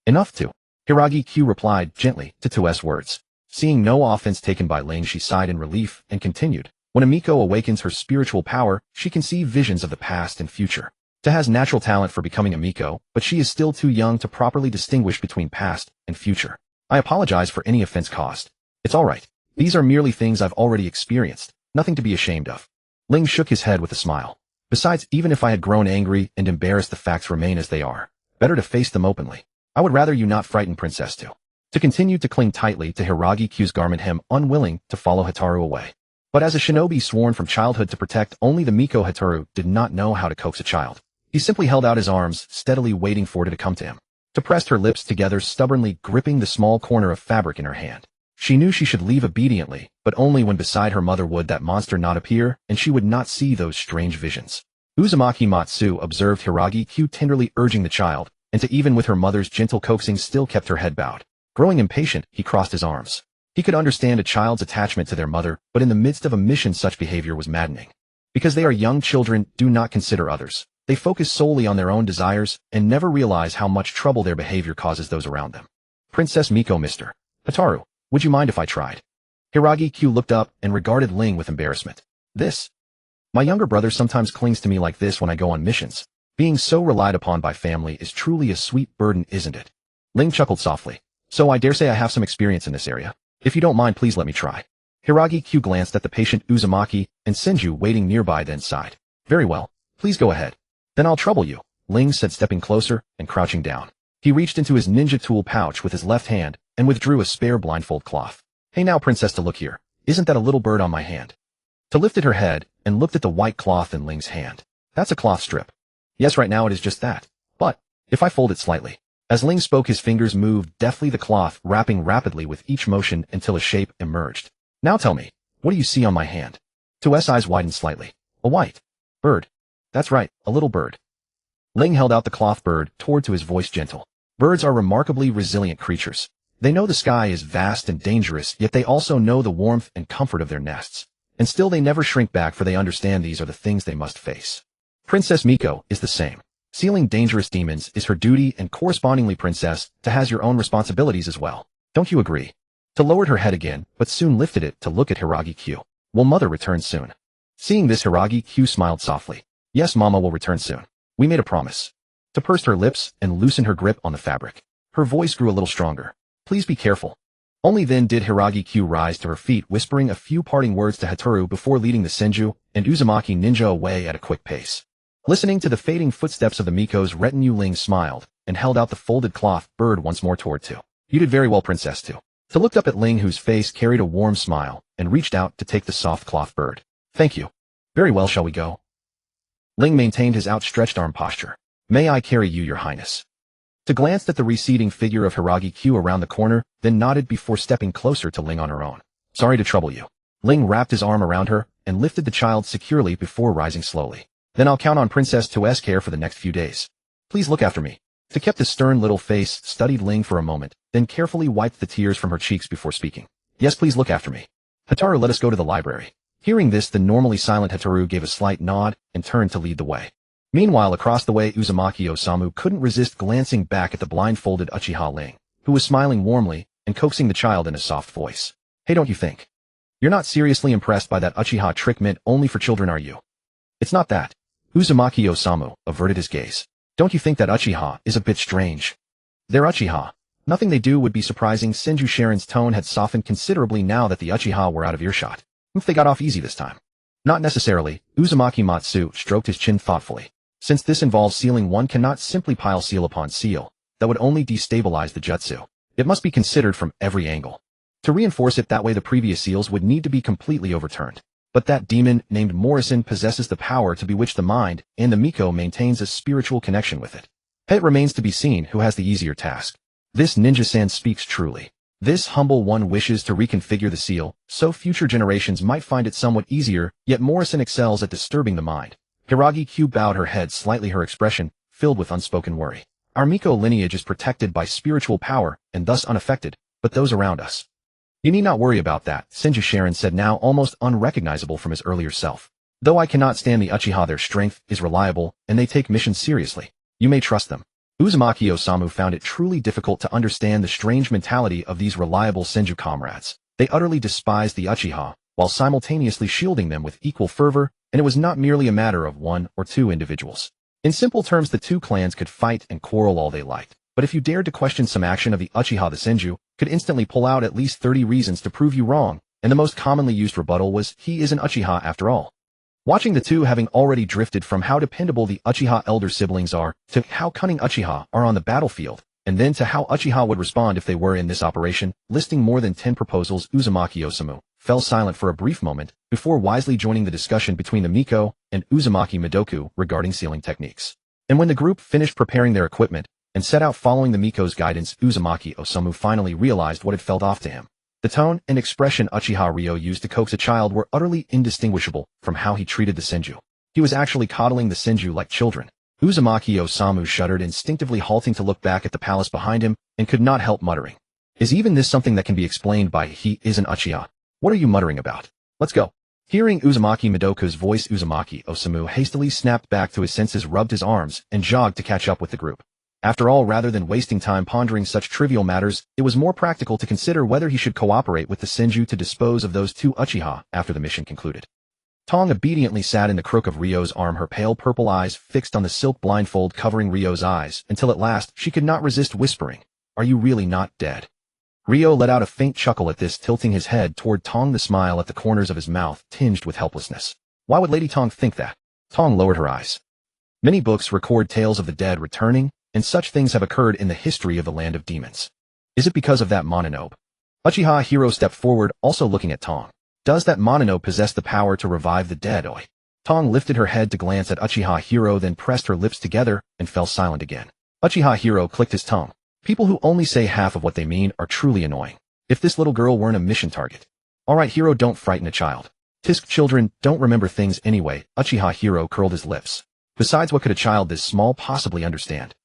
enough to. Hiragi Q replied gently to Tue's words. Seeing no offense taken by Ling, she sighed in relief and continued. When Amiko awakens her spiritual power, she can see visions of the past and future. has natural talent for becoming a Miko, but she is still too young to properly distinguish between past and future. I apologize for any offense caused. It's alright. These are merely things I've already experienced, nothing to be ashamed of. Ling shook his head with a smile. Besides, even if I had grown angry and embarrassed, the facts remain as they are. Better to face them openly. I would rather you not frighten Princess to continue to cling tightly to Hiragi Q's garment, him unwilling to follow Hataru away. But as a shinobi sworn from childhood to protect only the Miko, Hataru did not know how to coax a child. He simply held out his arms, steadily waiting for it to come to him. She pressed her lips together, stubbornly gripping the small corner of fabric in her hand. She knew she should leave obediently, but only when beside her mother would that monster not appear, and she would not see those strange visions. Uzumaki Matsu observed Hiragi Q tenderly urging the child, and to even with her mother's gentle coaxing still kept her head bowed. Growing impatient, he crossed his arms. He could understand a child's attachment to their mother, but in the midst of a mission such behavior was maddening. Because they are young children, do not consider others. They focus solely on their own desires, and never realize how much trouble their behavior causes those around them. Princess Miko, Mr. Hataru, would you mind if I tried? Hiragi Q looked up and regarded Ling with embarrassment. This? My younger brother sometimes clings to me like this when I go on missions. Being so relied upon by family is truly a sweet burden, isn't it? Ling chuckled softly. So I dare say I have some experience in this area. If you don't mind, please let me try. Hiragi Q glanced at the patient Uzumaki and Senju waiting nearby, then sighed. Very well. Please go ahead. Then I'll trouble you, Ling said, stepping closer and crouching down. He reached into his ninja tool pouch with his left hand and withdrew a spare blindfold cloth. Hey now, princess, to look here. Isn't that a little bird on my hand? Ta lifted her head and looked at the white cloth in Ling's hand. That's a cloth strip. Yes, right now it is just that. But if I fold it slightly. As Ling spoke, his fingers moved deftly the cloth, wrapping rapidly with each motion until a shape emerged. Now tell me, what do you see on my hand? Tu's eyes widened slightly. A white bird. That's right, a little bird. Ling held out the cloth bird toward to his voice gentle. Birds are remarkably resilient creatures. They know the sky is vast and dangerous, yet they also know the warmth and comfort of their nests. And still they never shrink back, for they understand these are the things they must face. Princess Miko is the same. Sealing dangerous demons is her duty, and correspondingly, Princess, Ta has your own responsibilities as well. Don't you agree? Ta lowered her head again, but soon lifted it to look at Hiragi Q. Will mother return soon? Seeing this, Hiragi Q smiled softly. Yes, Mama will return soon. We made a promise. Ta pursed her lips and loosened her grip on the fabric. Her voice grew a little stronger. Please be careful. Only then did Hiragi Q rise to her feet, whispering a few parting words to Hataru before leading the Senju and Uzumaki ninja away at a quick pace. Listening to the fading footsteps of the Miko's retinue, Ling smiled and held out the folded cloth bird once more toward Tu. You did very well, Princess Tu. Ta looked up at Ling, whose face carried a warm smile, and reached out to take the soft cloth bird. Thank you. Very well, shall we go? Ling maintained his outstretched arm posture. May I carry you, your highness? Ta glanced at the receding figure of Hiragi Q around the corner, then nodded before stepping closer to Ling on her own. Sorry to trouble you. Ling wrapped his arm around her and lifted the child securely before rising slowly. Then I'll count on Princess Tu's care for the next few days. Please look after me. Ta kept a stern little face, studied Ling for a moment, then carefully wiped the tears from her cheeks before speaking. Yes, please look after me. Hataru, let us go to the library. Hearing this, the normally silent Hataru gave a slight nod and turned to lead the way. Meanwhile, across the way, Uzumaki Osamu couldn't resist glancing back at the blindfolded Uchiha Ling, who was smiling warmly and coaxing the child in a soft voice. Hey, don't you think? You're not seriously impressed by that Uchiha trick meant only for children, are you? It's not that. Uzumaki Osamu averted his gaze. Don't you think that Uchiha is a bit strange? They're Uchiha. Nothing they do would be surprising. Senju Sharon's tone had softened considerably now that the Uchiha were out of earshot. If they got off easy this time. Not necessarily. Uzumaki Matsu stroked his chin thoughtfully. Since this involves sealing, one cannot simply pile seal upon seal. That would only destabilize the jutsu. It must be considered from every angle. To reinforce it that way, the previous seals would need to be completely overturned. But that demon named Morrison possesses the power to bewitch the mind, and the Miko maintains a spiritual connection with it. It remains to be seen who has the easier task. This ninja-san speaks truly. This humble one wishes to reconfigure the seal, so future generations might find it somewhat easier, yet Morrison excels at disturbing the mind. Hiragi Q bowed her head slightly, her expression filled with unspoken worry. Our Miko lineage is protected by spiritual power, and thus unaffected, but those around us. You need not worry about that, Senju Sharon said, now almost unrecognizable from his earlier self. Though I cannot stand the Uchiha, their strength is reliable, and they take missions seriously. You may trust them. Uzumaki Osamu found it truly difficult to understand the strange mentality of these reliable Senju comrades. They utterly despised the Uchiha, while simultaneously shielding them with equal fervor, and it was not merely a matter of one or two individuals. In simple terms, the two clans could fight and quarrel all they liked, but if you dared to question some action of the Uchiha, the Senju could instantly pull out at least 30 reasons to prove you wrong, and the most commonly used rebuttal was, he is an Uchiha after all. Watching the two having already drifted from how dependable the Uchiha elder siblings are, to how cunning Uchiha are on the battlefield, and then to how Uchiha would respond if they were in this operation, listing more than 10 proposals, Uzumaki Osamu fell silent for a brief moment, before wisely joining the discussion between the Miko and Uzumaki Midoku regarding sealing techniques. And when the group finished preparing their equipment, and set out following the Miko's guidance, Uzumaki Osamu finally realized what had felt off to him. The tone and expression Uchiha Rei used to coax a child were utterly indistinguishable from how he treated the Senju. He was actually coddling the Senju like children. Uzumaki Osamu shuddered, instinctively halting to look back at the palace behind him, and could not help muttering. Is even this something that can be explained by he is an Uchiha? What are you muttering about? Let's go. Hearing Uzumaki Midoku's voice, Uzumaki Osamu hastily snapped back to his senses, rubbed his arms, and jogged to catch up with the group. After all, rather than wasting time pondering such trivial matters, it was more practical to consider whether he should cooperate with the Senju to dispose of those two Uchiha after the mission concluded. Tong obediently sat in the crook of Ryo's arm, her pale purple eyes fixed on the silk blindfold covering Ryo's eyes, until at last she could not resist whispering, "Are you really not dead?" Ryo let out a faint chuckle at this, tilting his head toward Tong, the smile at the corners of his mouth tinged with helplessness. Why would Lady Tong think that? Tong lowered her eyes. Many books record tales of the dead returning, and such things have occurred in the history of the land of demons. Is it because of that Mononobe? Uchiha Hiro stepped forward, also looking at Tong. Does that Mononobe possess the power to revive the dead? Oi. Tong lifted her head to glance at Uchiha Hiro, then pressed her lips together and fell silent again. Uchiha Hiro clicked his tongue. People who only say half of what they mean are truly annoying. If this little girl weren't a mission target. Alright Hiro, don't frighten a child. Tisk, children don't remember things anyway. Uchiha Hiro curled his lips. Besides, what could a child this small possibly understand?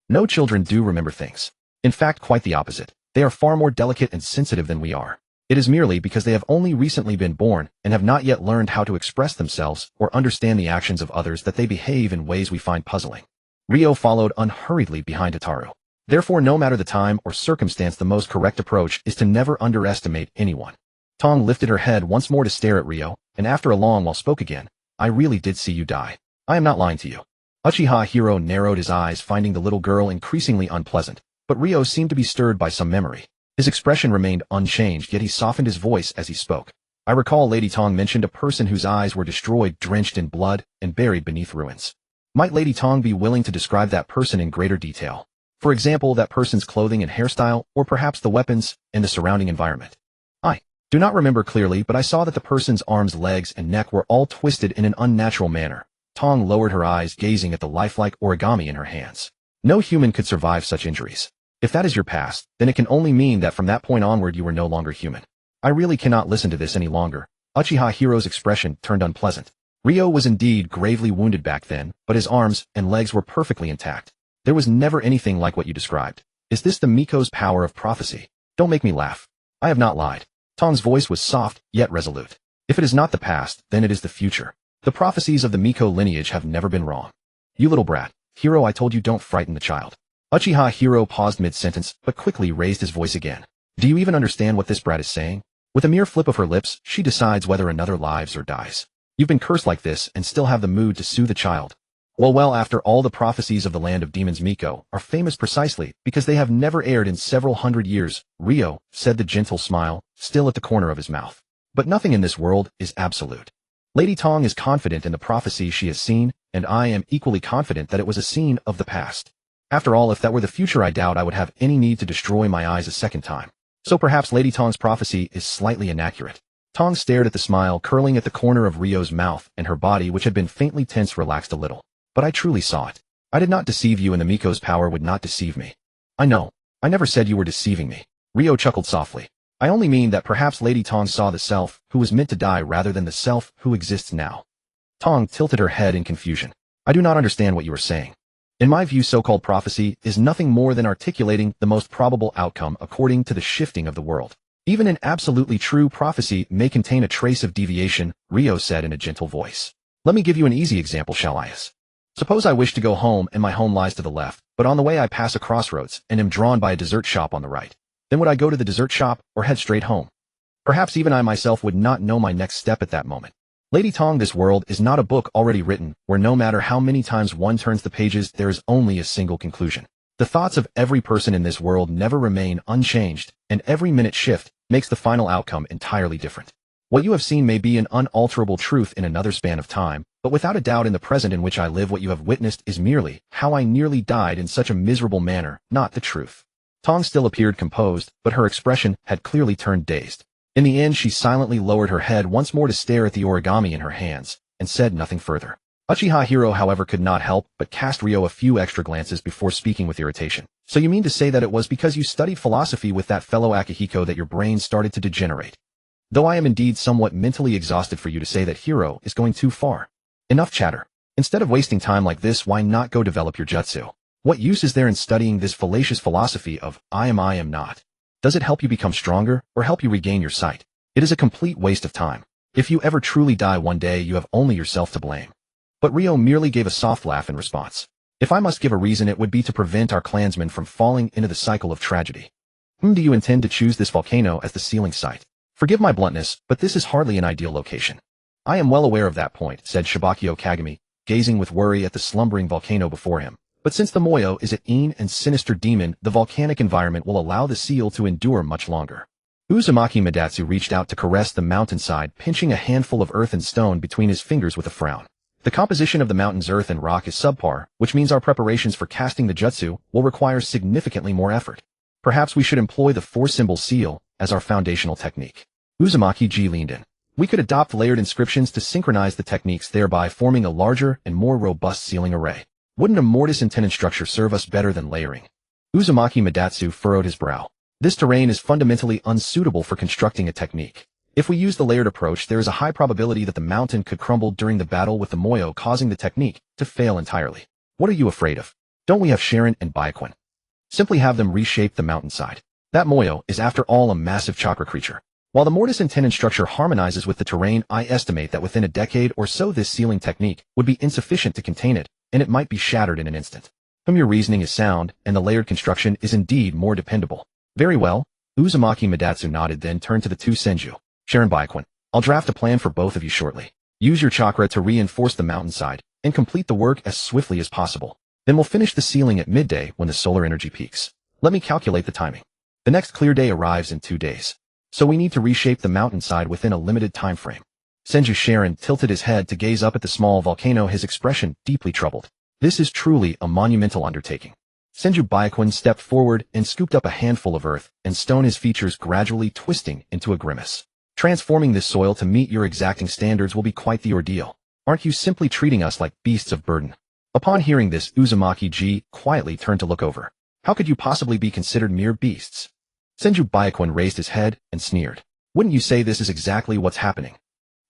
No, children do remember things. In fact, quite the opposite. They are far more delicate and sensitive than we are. It is merely because they have only recently been born and have not yet learned how to express themselves or understand the actions of others that they behave in ways we find puzzling. Ryo followed unhurriedly behind Ataru. Therefore, no matter the time or circumstance, the most correct approach is to never underestimate anyone. Tong lifted her head once more to stare at Ryo, and after a long while spoke again. I really did see you die. I am not lying to you. Uchiha Hiro narrowed his eyes, finding the little girl increasingly unpleasant, but Ryo seemed to be stirred by some memory. His expression remained unchanged, yet he softened his voice as he spoke. I recall Lady Tong mentioned a person whose eyes were destroyed, drenched in blood, and buried beneath ruins. Might Lady Tong be willing to describe that person in greater detail? For example, that person's clothing and hairstyle, or perhaps the weapons and the surrounding environment. I do not remember clearly, but I saw that the person's arms, legs, and neck were all twisted in an unnatural manner. Tong lowered her eyes, gazing at the lifelike origami in her hands. No human could survive such injuries. If that is your past, then it can only mean that from that point onward you were no longer human. I really cannot listen to this any longer. Uchiha Hiro's expression turned unpleasant. Ryo was indeed gravely wounded back then, but his arms and legs were perfectly intact. There was never anything like what you described. Is this the Miko's power of prophecy? Don't make me laugh. I have not lied. Tong's voice was soft, yet resolute. If it is not the past, then it is the future. The prophecies of the Miko lineage have never been wrong. You little brat. Hiro, I told you, don't frighten the child. Uchiha Hiro paused mid-sentence, but quickly raised his voice again. Do you even understand what this brat is saying? With a mere flip of her lips, she decides whether another lives or dies. You've been cursed like this and still have the mood to soothe the child. Well, after all, the prophecies of the land of demons Miko are famous precisely because they have never erred in several hundred years, Ryo said, the gentle smile still at the corner of his mouth. But nothing in this world is absolute. Lady Tong is confident in the prophecy she has seen, and I am equally confident that it was a scene of the past. After all, if that were the future, I doubt I would have any need to destroy my eyes a second time. So perhaps Lady Tong's prophecy is slightly inaccurate. Tong stared at the smile curling at the corner of Ryo's mouth, and her body, which had been faintly tense, relaxed a little. But I truly saw it. I did not deceive you, and the Miko's power would not deceive me. I know. I never said you were deceiving me. Ryo chuckled softly. I only mean that perhaps Lady Tong saw the self who was meant to die rather than the self who exists now. Tong tilted her head in confusion. I do not understand what you are saying. In my view, so-called prophecy is nothing more than articulating the most probable outcome according to the shifting of the world. Even an absolutely true prophecy may contain a trace of deviation, Ryo said in a gentle voice. Let me give you an easy example, shall I? Suppose I wish to go home and my home lies to the left, but on the way I pass a crossroads and am drawn by a dessert shop on the right. Then would I go to the dessert shop or head straight home? Perhaps even I myself would not know my next step at that moment. Lady Tong, this world is not a book already written, where no matter how many times one turns the pages, there is only a single conclusion. The thoughts of every person in this world never remain unchanged, and every minute shift makes the final outcome entirely different. What you have seen may be an unalterable truth in another span of time, but without a doubt in the present in which I live, what you have witnessed is merely how I nearly died in such a miserable manner, not the truth. Tong still appeared composed, but her expression had clearly turned dazed. In the end, she silently lowered her head once more to stare at the origami in her hands, and said nothing further. Uchiha Hiro, however, could not help but cast Ryo a few extra glances before speaking with irritation. So you mean to say that it was because you studied philosophy with that fellow Akihiko that your brain started to degenerate? Though I am indeed somewhat mentally exhausted for you to say that Hiro is going too far. Enough chatter. Instead of wasting time like this, why not go develop your jutsu? What use is there in studying this fallacious philosophy of I am not? Does it help you become stronger, or help you regain your sight? It is a complete waste of time. If you ever truly die one day, you have only yourself to blame. But Ryo merely gave a soft laugh in response. If I must give a reason, it would be to prevent our clansmen from falling into the cycle of tragedy. Do you intend to choose this volcano as the sealing site? Forgive my bluntness, but this is hardly an ideal location. I am well aware of that point, said Shibakyo Kagami, gazing with worry at the slumbering volcano before him. But since the Moyo is an and sinister demon, the volcanic environment will allow the seal to endure much longer. Uzumaki Madatsu reached out to caress the mountainside, pinching a handful of earth and stone between his fingers with a frown. The composition of the mountain's earth and rock is subpar, which means our preparations for casting the jutsu will require significantly more effort. Perhaps we should employ the four-symbol seal as our foundational technique. Uzumaki-ji leaned in. We could adopt layered inscriptions to synchronize the techniques, thereby forming a larger and more robust sealing array. Wouldn't a mortise and tenon structure serve us better than layering? Uzumaki Madatsu furrowed his brow. This terrain is fundamentally unsuitable for constructing a technique. If we use the layered approach, there is a high probability that the mountain could crumble during the battle with the Moyo, causing the technique to fail entirely. What are you afraid of? Don't we have Sharon and Byakuin? Simply have them reshape the mountainside. That Moyo is after all a massive chakra creature. While the mortise and tenon structure harmonizes with the terrain, I estimate that within a decade or so this sealing technique would be insufficient to contain it, and it might be shattered in an instant. Your reasoning is sound, and the layered construction is indeed more dependable. Very well. Uzumaki Madatsu nodded, then turned to the two Senju. Sharon, Byakuin, I'll draft a plan for both of you shortly. Use your chakra to reinforce the mountainside, and complete the work as swiftly as possible. Then we'll finish the sealing at midday when the solar energy peaks. Let me calculate the timing. The next clear day arrives in 2 days. So we need to reshape the mountainside within a limited time frame. Senju Sharon tilted his head to gaze up at the small volcano, his expression deeply troubled. This is truly a monumental undertaking. Senju Byakuin stepped forward and scooped up a handful of earth and stone, his features gradually twisting into a grimace. Transforming this soil to meet your exacting standards will be quite the ordeal. Aren't you simply treating us like beasts of burden? Upon hearing this, Uzumaki-ji quietly turned to look over. How could you possibly be considered mere beasts? Senju Byakuin raised his head and sneered. Wouldn't you say this is exactly what's happening?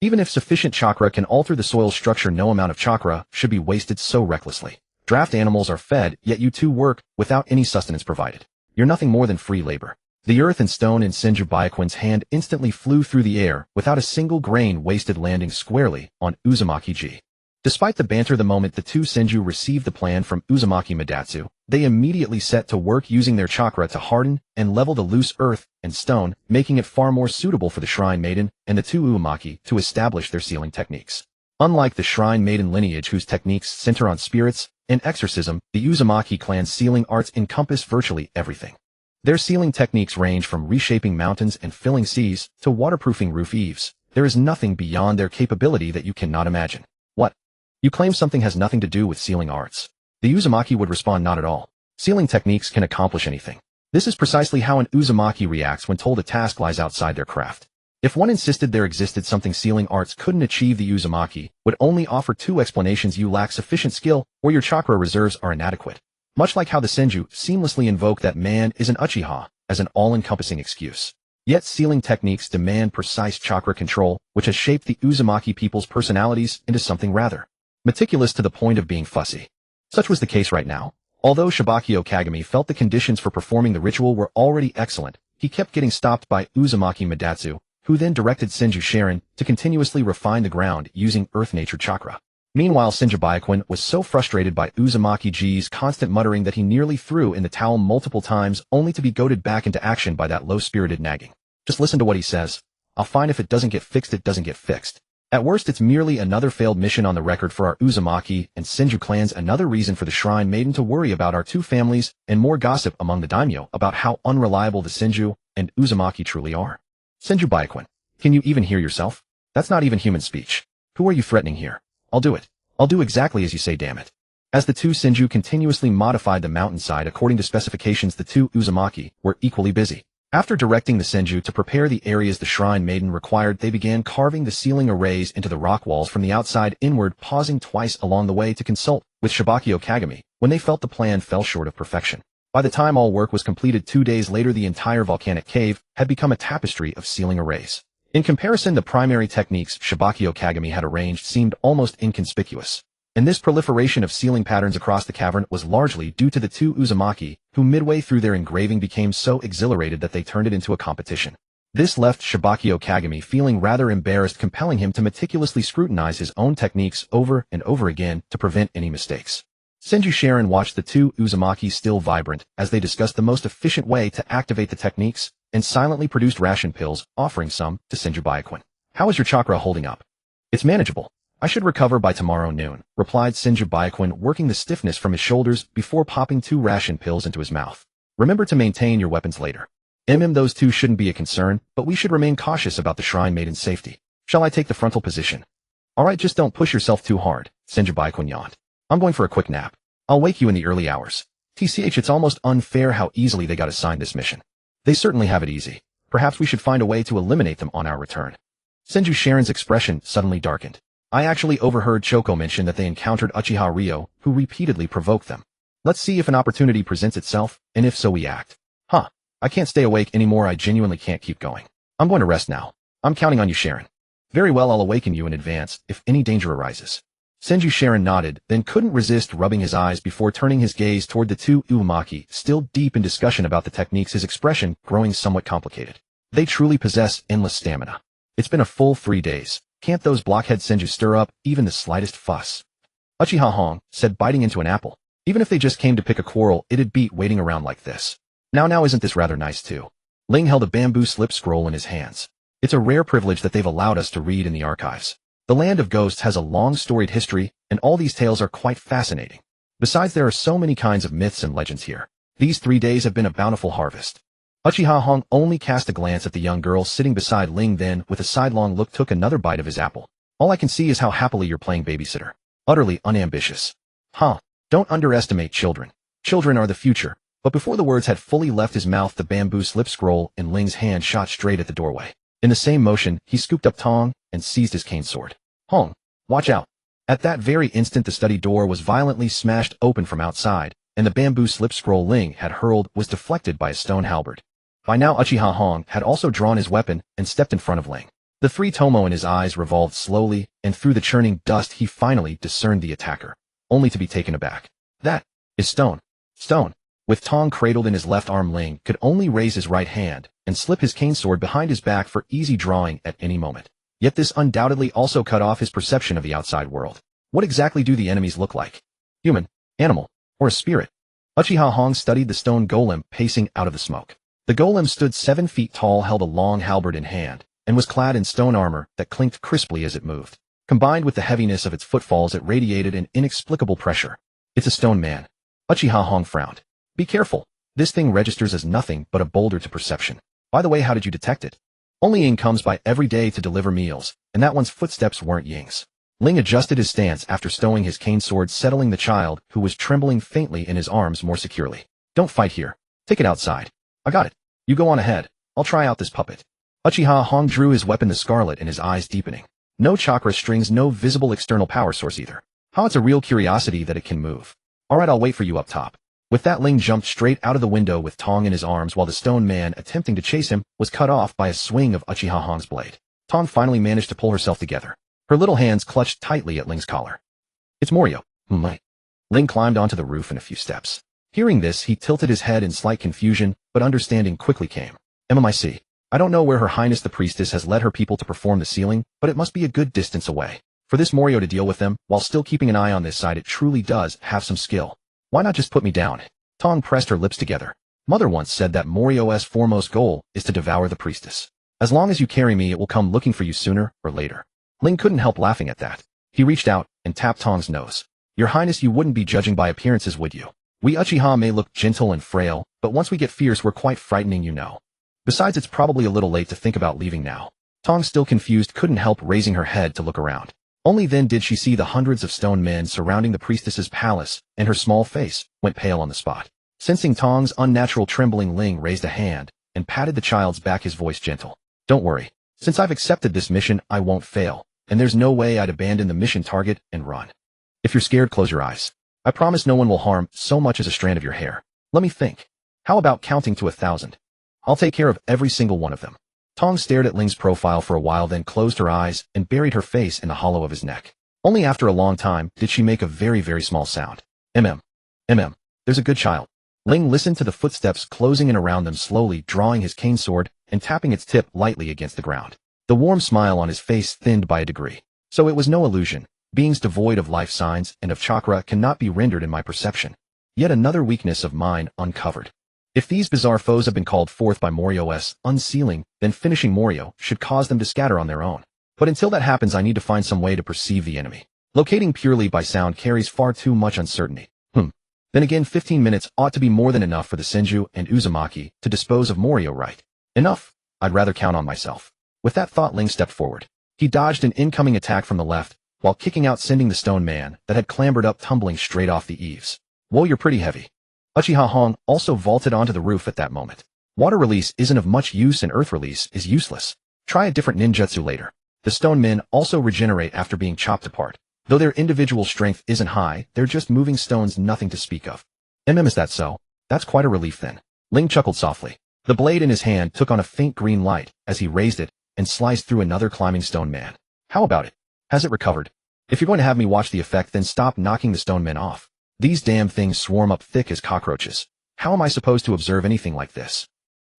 Even if sufficient chakra can alter the soil's structure, no amount of chakra should be wasted so recklessly. Draft animals are fed, yet you two work without any sustenance provided. You're nothing more than free labor. The earth and stone in Senju Byakuin's hand instantly flew through the air without a single grain wasted, landing squarely on Uzumaki-ji. Despite the banter the moment the two Senju received the plan from Uzumaki Madatsu, they immediately set to work using their chakra to harden and level the loose earth and stone, making it far more suitable for the Shrine Maiden and the two Uzumaki to establish their sealing techniques. Unlike the Shrine Maiden lineage, whose techniques center on spirits and exorcism, the Uzumaki clan's sealing arts encompass virtually everything. Their sealing techniques range from reshaping mountains and filling seas to waterproofing roof eaves. There is nothing beyond their capability that you cannot imagine. What? You claim something has nothing to do with sealing arts. The Uzumaki would respond, not at all. Sealing techniques can accomplish anything. This is precisely how an Uzumaki reacts when told a task lies outside their craft. If one insisted there existed something sealing arts couldn't achieve, the Uzumaki would only offer two explanations: you lack sufficient skill, or your chakra reserves are inadequate. Much like how the Senju seamlessly invoke that man is an Uchiha as an all-encompassing excuse. Yet sealing techniques demand precise chakra control, which has shaped the Uzumaki people's personalities into something rather meticulous, to the point of being fussy. Such was the case right now. Although Shibakyo Kagami felt the conditions for performing the ritual were already excellent, he kept getting stopped by Uzumaki Madatsu, who then directed Senju Sharon to continuously refine the ground using earth-nature chakra. Meanwhile, Senju Byakuin was so frustrated by Uzumaki-ji's constant muttering that he nearly threw in the towel multiple times, only to be goaded back into action by that low-spirited nagging. Just listen to what he says. I'll find if it doesn't get fixed, it doesn't get fixed. At worst, it's merely another failed mission on the record for our Uzumaki and Senju clans, another reason for the Shrine Maiden to worry about our two families, and more gossip among the daimyo about how unreliable the Senju and Uzumaki truly are. Senju Byakuin, can you even hear yourself? That's not even human speech. Who are you threatening here? I'll do it. I'll do exactly as you say, damn it. As the two Senju continuously modified the mountainside according to specifications, the two Uzumaki were equally busy. After directing the Senju to prepare the areas the Shrine Maiden required, they began carving the ceiling arrays into the rock walls from the outside inward, pausing twice along the way to consult with Shibakyo Kagami when they felt the plan fell short of perfection. By the time all work was completed 2 days later, the entire volcanic cave had become a tapestry of ceiling arrays. In comparison, the primary techniques Shibakyo Kagami had arranged seemed almost inconspicuous. And this proliferation of ceiling patterns across the cavern was largely due to the two Uzumaki, who midway through their engraving became so exhilarated that they turned it into a competition. This left Shibakyo Kagami feeling rather embarrassed, compelling him to meticulously scrutinize his own techniques over and over again to prevent any mistakes. Senju Sharon watched the two Uzumaki, still vibrant, as they discussed the most efficient way to activate the techniques, and silently produced ration pills, offering some to Senju Byakuin. How is your chakra holding up? It's manageable. I should recover by tomorrow noon, replied Senju Byakuin, working the stiffness from his shoulders before popping 2 ration pills into his mouth. Remember to maintain your weapons later. Those two shouldn't be a concern, but we should remain cautious about the Shrine Maiden's safety. Shall I take the frontal position? Alright, just don't push yourself too hard, Senju Byakuin yawned. I'm going for a quick nap. I'll wake you in the early hours. TCH, it's almost unfair how easily they got assigned this mission. They certainly have it easy. Perhaps we should find a way to eliminate them on our return. Senju Sharon's expression suddenly darkened. I actually overheard Choco mention that they encountered Uchiha Rei, who repeatedly provoked them. Let's see if an opportunity presents itself, and if so we act. I can't stay awake anymore, I genuinely can't keep going. I'm going to rest now. I'm counting on you, Sharon. Very well, I'll awaken you in advance if any danger arises. Senju Sharon nodded, then couldn't resist rubbing his eyes before turning his gaze toward the two Uzumaki, still deep in discussion about the techniques, his expression growing somewhat complicated. They truly possess endless stamina. It's been a full 3 days. Can't those blockhead Senju stir up even the slightest fuss? Uchiha Hong said, biting into an apple. Even if they just came to pick a quarrel, it'd beat waiting around like this. Now isn't this rather nice too? Ling held a bamboo slip scroll in his hands. It's a rare privilege that they've allowed us to read in the archives. The Land of Ghosts has a long storied history, and all these tales are quite fascinating. Besides, there are so many kinds of myths and legends here. These 3 days have been a bountiful harvest. Uchiha Hong only cast a glance at the young girl sitting beside Ling, then, with a sidelong look, took another bite of his apple. All I can see is how happily you're playing babysitter. Utterly unambitious. Don't underestimate children. Children are the future. But before the words had fully left his mouth, the bamboo slip scroll in Ling's hand shot straight at the doorway. In the same motion, he scooped up Tong and seized his cane sword. Hong, watch out. At that very instant, the study door was violently smashed open from outside, and the bamboo slip scroll Ling had hurled was deflected by a stone halberd. By now, Uchiha Hong had also drawn his weapon and stepped in front of Ling. The 3 tomo in his eyes revolved slowly, and through the churning dust he finally discerned the attacker, only to be taken aback. That is stone. Stone. With Tong cradled in his left arm, Ling could only raise his right hand and slip his cane sword behind his back for easy drawing at any moment. Yet this undoubtedly also cut off his perception of the outside world. What exactly do the enemies look like? Human, animal, or a spirit? Uchiha Hong studied the stone golem pacing out of the smoke. The golem stood 7 feet tall, held a long halberd in hand, and was clad in stone armor that clinked crisply as it moved. Combined with the heaviness of its footfalls, it radiated an inexplicable pressure. It's a stone man. Uchiha Hong frowned. Be careful. This thing registers as nothing but a boulder to perception. By the way, how did you detect it? Only Ying comes by every day to deliver meals, and that one's footsteps weren't Ying's. Ling adjusted his stance after stowing his cane sword, settling the child, who was trembling faintly in his arms, more securely. Don't fight here. Take it outside. I got it. You go on ahead. I'll try out this puppet. Uchiha Hong drew his weapon, the scarlet, in his eyes deepening. No chakra strings, no visible external power source either. It's a real curiosity that it can move. Alright, I'll wait for you up top. With that, Ling jumped straight out of the window with Tong in his arms, while the stone man, attempting to chase him, was cut off by a swing of Uchiha Hong's blade. Tong finally managed to pull herself together. Her little hands clutched tightly at Ling's collar. It's Morio. Ling climbed onto the roof in a few steps. Hearing this, he tilted his head in slight confusion, but understanding quickly came. MMIC. I don't know where Her Highness the Priestess has led her people to perform the sealing, but it must be a good distance away. For this Morio to deal with them, while still keeping an eye on this side, it truly does have some skill. Why not just put me down? Tong pressed her lips together. Mother once said that Morio's foremost goal is to devour the priestess. As long as you carry me, it will come looking for you sooner or later. Ling couldn't help laughing at that. He reached out and tapped Tong's nose. Your Highness, you wouldn't be judging by appearances, would you? We Uchiha may look gentle and frail, but once we get fierce we're quite frightening, you know. Besides, it's probably a little late to think about leaving now. Tong, still confused, couldn't help raising her head to look around. Only then did she see the hundreds of stone men surrounding the priestess's palace, and her small face went pale on the spot. Sensing Tong's unnatural trembling, Ling raised a hand and patted the child's back, his voice gentle. Don't worry. Since I've accepted this mission, I won't fail, and there's no way I'd abandon the mission target and run. If you're scared, close your eyes. I promise no one will harm so much as a strand of your hair. Let me think. How about counting to 1,000? I'll take care of every single one of them. Tong stared at Ling's profile for a while, then closed her eyes and buried her face in the hollow of his neck. Only after a long time did she make a very, very small sound. There's a good child. Ling listened to the footsteps closing in around them, slowly drawing his cane sword and tapping its tip lightly against the ground. The warm smile on his face thinned by a degree. So it was no illusion. Beings devoid of life signs and of chakra cannot be rendered in my perception. Yet another weakness of mine uncovered. If these bizarre foes have been called forth by Morio's unsealing, then finishing Morio should cause them to scatter on their own. But until that happens, I need to find some way to perceive the enemy. Locating purely by sound carries far too much uncertainty. Then again, 15 minutes ought to be more than enough for the Senju and Uzumaki to dispose of Morio, right? Enough. I'd rather count on myself. With that thought, Ling stepped forward. He dodged an incoming attack from the left, while kicking out, sending the stone man that had clambered up tumbling straight off the eaves. Whoa, you're pretty heavy. Uchiha Hong also vaulted onto the roof at that moment. Water release isn't of much use and earth release is useless. Try a different ninjutsu later. The stone men also regenerate after being chopped apart. Though their individual strength isn't high, they're just moving stones, nothing to speak of. Is that so? That's quite a relief then. Ling chuckled softly. The blade in his hand took on a faint green light as he raised it and sliced through another climbing stone man. How about it? Has it recovered? If you're going to have me watch the effect, then stop knocking the stone men off. These damn things swarm up thick as cockroaches. How am I supposed to observe anything like this?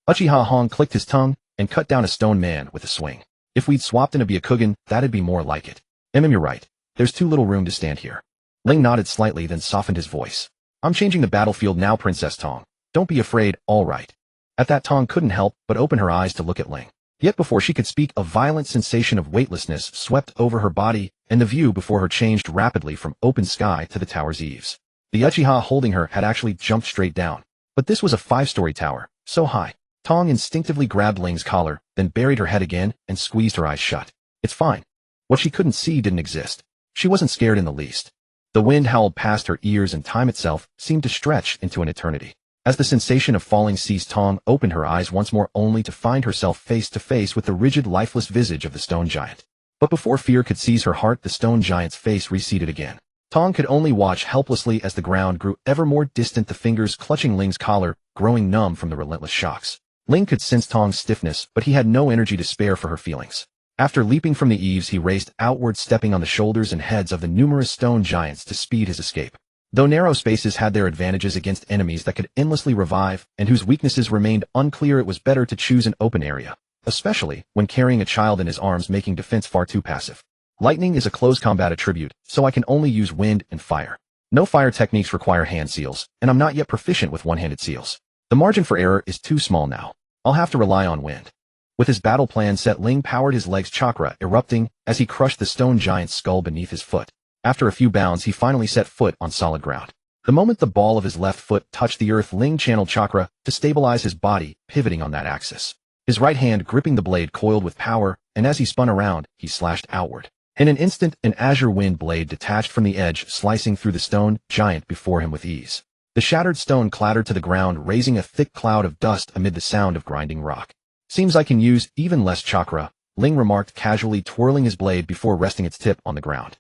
Uchiha Hong clicked his tongue and cut down a stone man with a swing. If we'd swapped in a Byakugan, that'd be more like it. You're right. There's too little room to stand here. Ling nodded slightly, then softened his voice. I'm changing the battlefield now, Princess Tong. Don't be afraid, all right. At that, Tong couldn't help but open her eyes to look at Ling. Yet before she could speak, a violent sensation of weightlessness swept over her body, and the view before her changed rapidly from open sky to the tower's eaves. The Uchiha holding her had actually jumped straight down. But this was a 5-story tower, so high. Tong instinctively grabbed Ling's collar, then buried her head again and squeezed her eyes shut. It's fine. What she couldn't see didn't exist. She wasn't scared in the least. The wind howled past her ears and time itself seemed to stretch into an eternity. As the sensation of falling ceased, Tong opened her eyes once more, only to find herself face to face with the rigid, lifeless visage of the stone giant. But before fear could seize her heart, the stone giant's face receded again. Tong could only watch helplessly as the ground grew ever more distant, the fingers clutching Ling's collar growing numb from the relentless shocks. Ling could sense Tong's stiffness, but he had no energy to spare for her feelings. After leaping from the eaves, he raced outward, stepping on the shoulders and heads of the numerous stone giants to speed his escape. Though narrow spaces had their advantages against enemies that could endlessly revive and whose weaknesses remained unclear, it was better to choose an open area, especially when carrying a child in his arms, making defense far too passive. Lightning is a close combat attribute, so I can only use wind and fire. No fire techniques require hand seals, and I'm not yet proficient with one-handed seals. The margin for error is too small now. I'll have to rely on wind. With his battle plan set, Ling powered his legs, chakra erupting as he crushed the stone giant's skull beneath his foot. After a few bounds, he finally set foot on solid ground. The moment the ball of his left foot touched the earth, Ling channeled chakra to stabilize his body, pivoting on that axis. His right hand gripping the blade coiled with power, and as he spun around, he slashed outward. In an instant, an azure wind blade detached from the edge, slicing through the stone giant before him with ease. The shattered stone clattered to the ground, raising a thick cloud of dust amid the sound of grinding rock. Seems I can use even less chakra, Ling remarked casually, twirling his blade before resting its tip on the ground.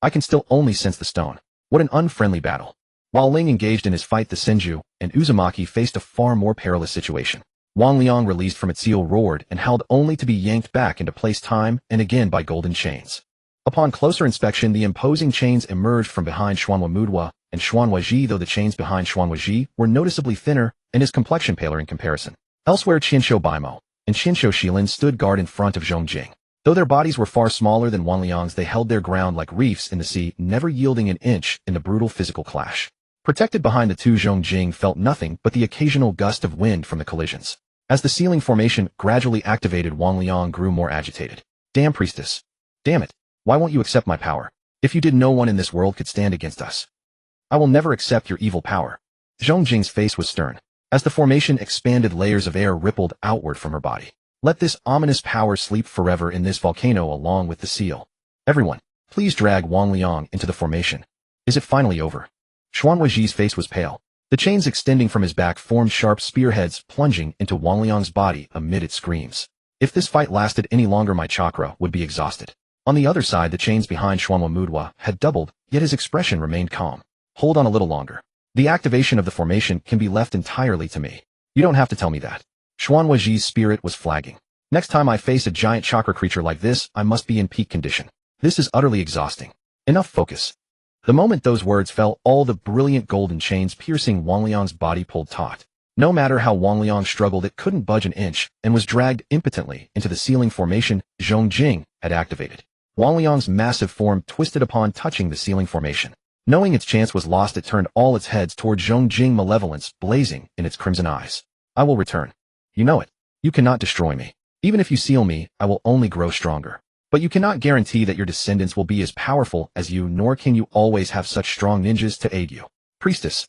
I can still only sense the stone. What an unfriendly battle. While Ling engaged in his fight, the Senju and Uzumaki faced a far more perilous situation. Wang Liang, released from its seal, roared and howled, only to be yanked back into place time and again by golden chains. Upon closer inspection, the imposing chains emerged from behind Xuanwamudwa and Xuanwaji, though the chains behind Xuanwaji were noticeably thinner and his complexion paler in comparison. Elsewhere, Qinsho Baimo and Qinsho Shilin stood guard in front of Zhongjing. Though their bodies were far smaller than Wang Liang's, they held their ground like reefs in the sea, never yielding an inch in the brutal physical clash. Protected behind the two, Zhongjing felt nothing but the occasional gust of wind from the collisions. As the ceiling formation gradually activated, Wang Liang grew more agitated. Damn priestess. Damn it. Why won't you accept my power? If you did, no one in this world could stand against us. I will never accept your evil power. Zhong Jing's face was stern. As the formation expanded, layers of air rippled outward from her body. Let this ominous power sleep forever in this volcano along with the seal. Everyone, please drag Wang Liang into the formation. Is it finally over? Xuan Weiji's face was pale. The chains extending from his back formed sharp spearheads plunging into Wang Liang's body amid its screams. If this fight lasted any longer, my chakra would be exhausted. On the other side, the chains behind Xuanhua Mudwa had doubled, yet his expression remained calm. Hold on a little longer. The activation of the formation can be left entirely to me. You don't have to tell me that. Xuan Weiji's spirit was flagging. Next time I face a giant chakra creature like this, I must be in peak condition. This is utterly exhausting. Enough focus. The moment those words fell, all the brilliant golden chains piercing Wang Liang's body pulled taut. No matter how Wang Liang struggled, it couldn't budge an inch and was dragged impotently into the ceiling formation Zhong Jing had activated. Wang Liang's massive form twisted upon touching the ceiling formation. Knowing its chance was lost, it turned all its heads toward Zhong Jing, malevolence blazing in its crimson eyes. I will return. You know it. You cannot destroy me. Even if you seal me, I will only grow stronger. But you cannot guarantee that your descendants will be as powerful as you, nor can you always have such strong ninjas to aid you. Priestess,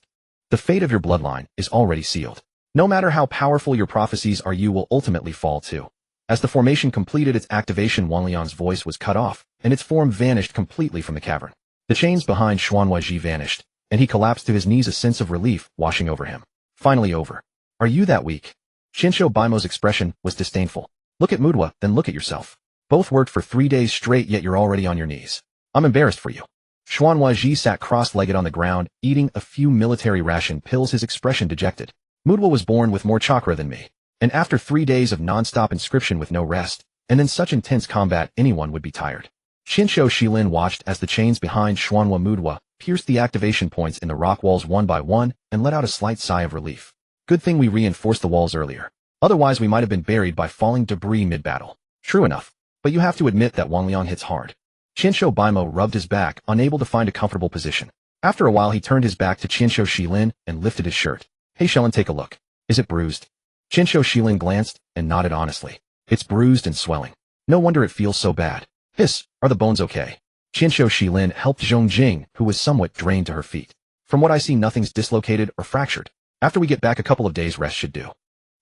the fate of your bloodline is already sealed. No matter how powerful your prophecies are, you will ultimately fall too. As the formation completed its activation, Wang Liang's voice was cut off, and its form vanished completely from the cavern. The chains behind Xuan Weiji vanished, and he collapsed to his knees, a sense of relief washing over him. Finally over. Are you that weak? Qinsho Baimo's expression was disdainful. Look at Mudwa, then look at yourself. Both worked for 3 days straight, yet you're already on your knees. I'm embarrassed for you. Xuan Weiji sat cross-legged on the ground, eating a few military ration pills, his expression dejected. Mudwa was born with more chakra than me. And after 3 days of non-stop inscription with no rest, and then such intense combat, anyone would be tired. Qinsho Shilin watched as the chains behind Xuanhua Mudwa pierced the activation points in the rock walls one by one and let out a slight sigh of relief. Good thing we reinforced the walls earlier. Otherwise we might have been buried by falling debris mid-battle. True enough. But you have to admit that Wang Liang hits hard. Qinsho Baimo rubbed his back, unable to find a comfortable position. After a while he turned his back to Qinsho Shilin and lifted his shirt. Hey Shilin, take a look. Is it bruised? Qinsho Shilin glanced and nodded honestly. It's bruised and swelling. No wonder it feels so bad. Hiss, are the bones okay? Qinsho Shilin helped Zhong Jing, who was somewhat drained, to her feet. From what I see, nothing's dislocated or fractured. After we get back, a couple of days rest should do.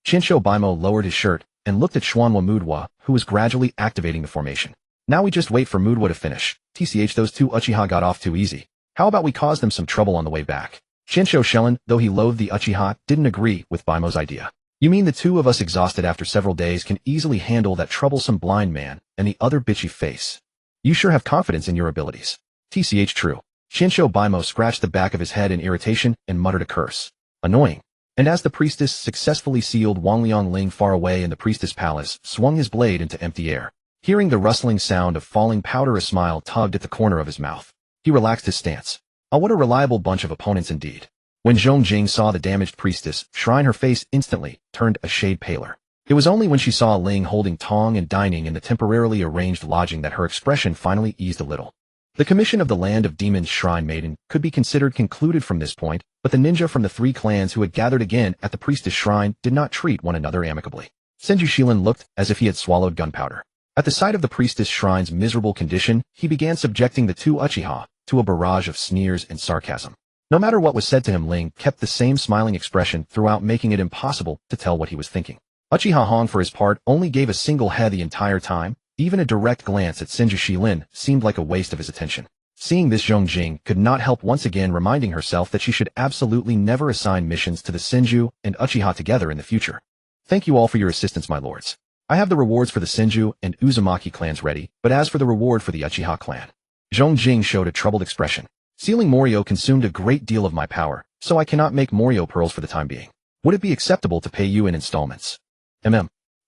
Qinsho Baimo lowered his shirt and looked at Xuanhua Mudwa, who was gradually activating the formation. Now we just wait for Mudwa to finish. TCH, those two Uchiha got off too easy. How about we cause them some trouble on the way back? Qinsho Shilin, though he loathed the Uchiha, didn't agree with Baimo's idea. You mean the two of us, exhausted after several days, can easily handle that troublesome blind man and the other bitchy face? You sure have confidence in your abilities. TCH, true. Qinsho Baimo scratched the back of his head in irritation and muttered a curse. Annoying. And as the priestess successfully sealed Wang Liang far away in the priestess palace, swung his blade into empty air. Hearing the rustling sound of falling powder, a smile tugged at the corner of his mouth. He relaxed his stance. Oh, what a reliable bunch of opponents indeed. When Zhong Jing saw the damaged priestess shrine, her face instantly turned a shade paler. It was only when she saw Ling holding Tong and dining in the temporarily arranged lodging that her expression finally eased a little. The commission of the Land of Demons Shrine Maiden could be considered concluded from this point, but the ninja from the 3 clans who had gathered again at the priestess shrine did not treat one another amicably. Senju Shilin looked as if he had swallowed gunpowder. At the sight of the priestess shrine's miserable condition, he began subjecting the 2 Uchiha to a barrage of sneers and sarcasm. No matter what was said to him, Ling kept the same smiling expression throughout, making it impossible to tell what he was thinking. Uchiha Hong, for his part, only gave a single head the entire time. Even a direct glance at Senju Shilin seemed like a waste of his attention. Seeing this, Zhong Jing could not help once again reminding herself that she should absolutely never assign missions to the Senju and Uchiha together in the future. Thank you all for your assistance, my lords. I have the rewards for the Senju and Uzumaki clans ready, but as for the reward for the Uchiha clan... Zhong Jing showed a troubled expression. Sealing Morio consumed a great deal of my power, so I cannot make Morio pearls for the time being. Would it be acceptable to pay you in installments?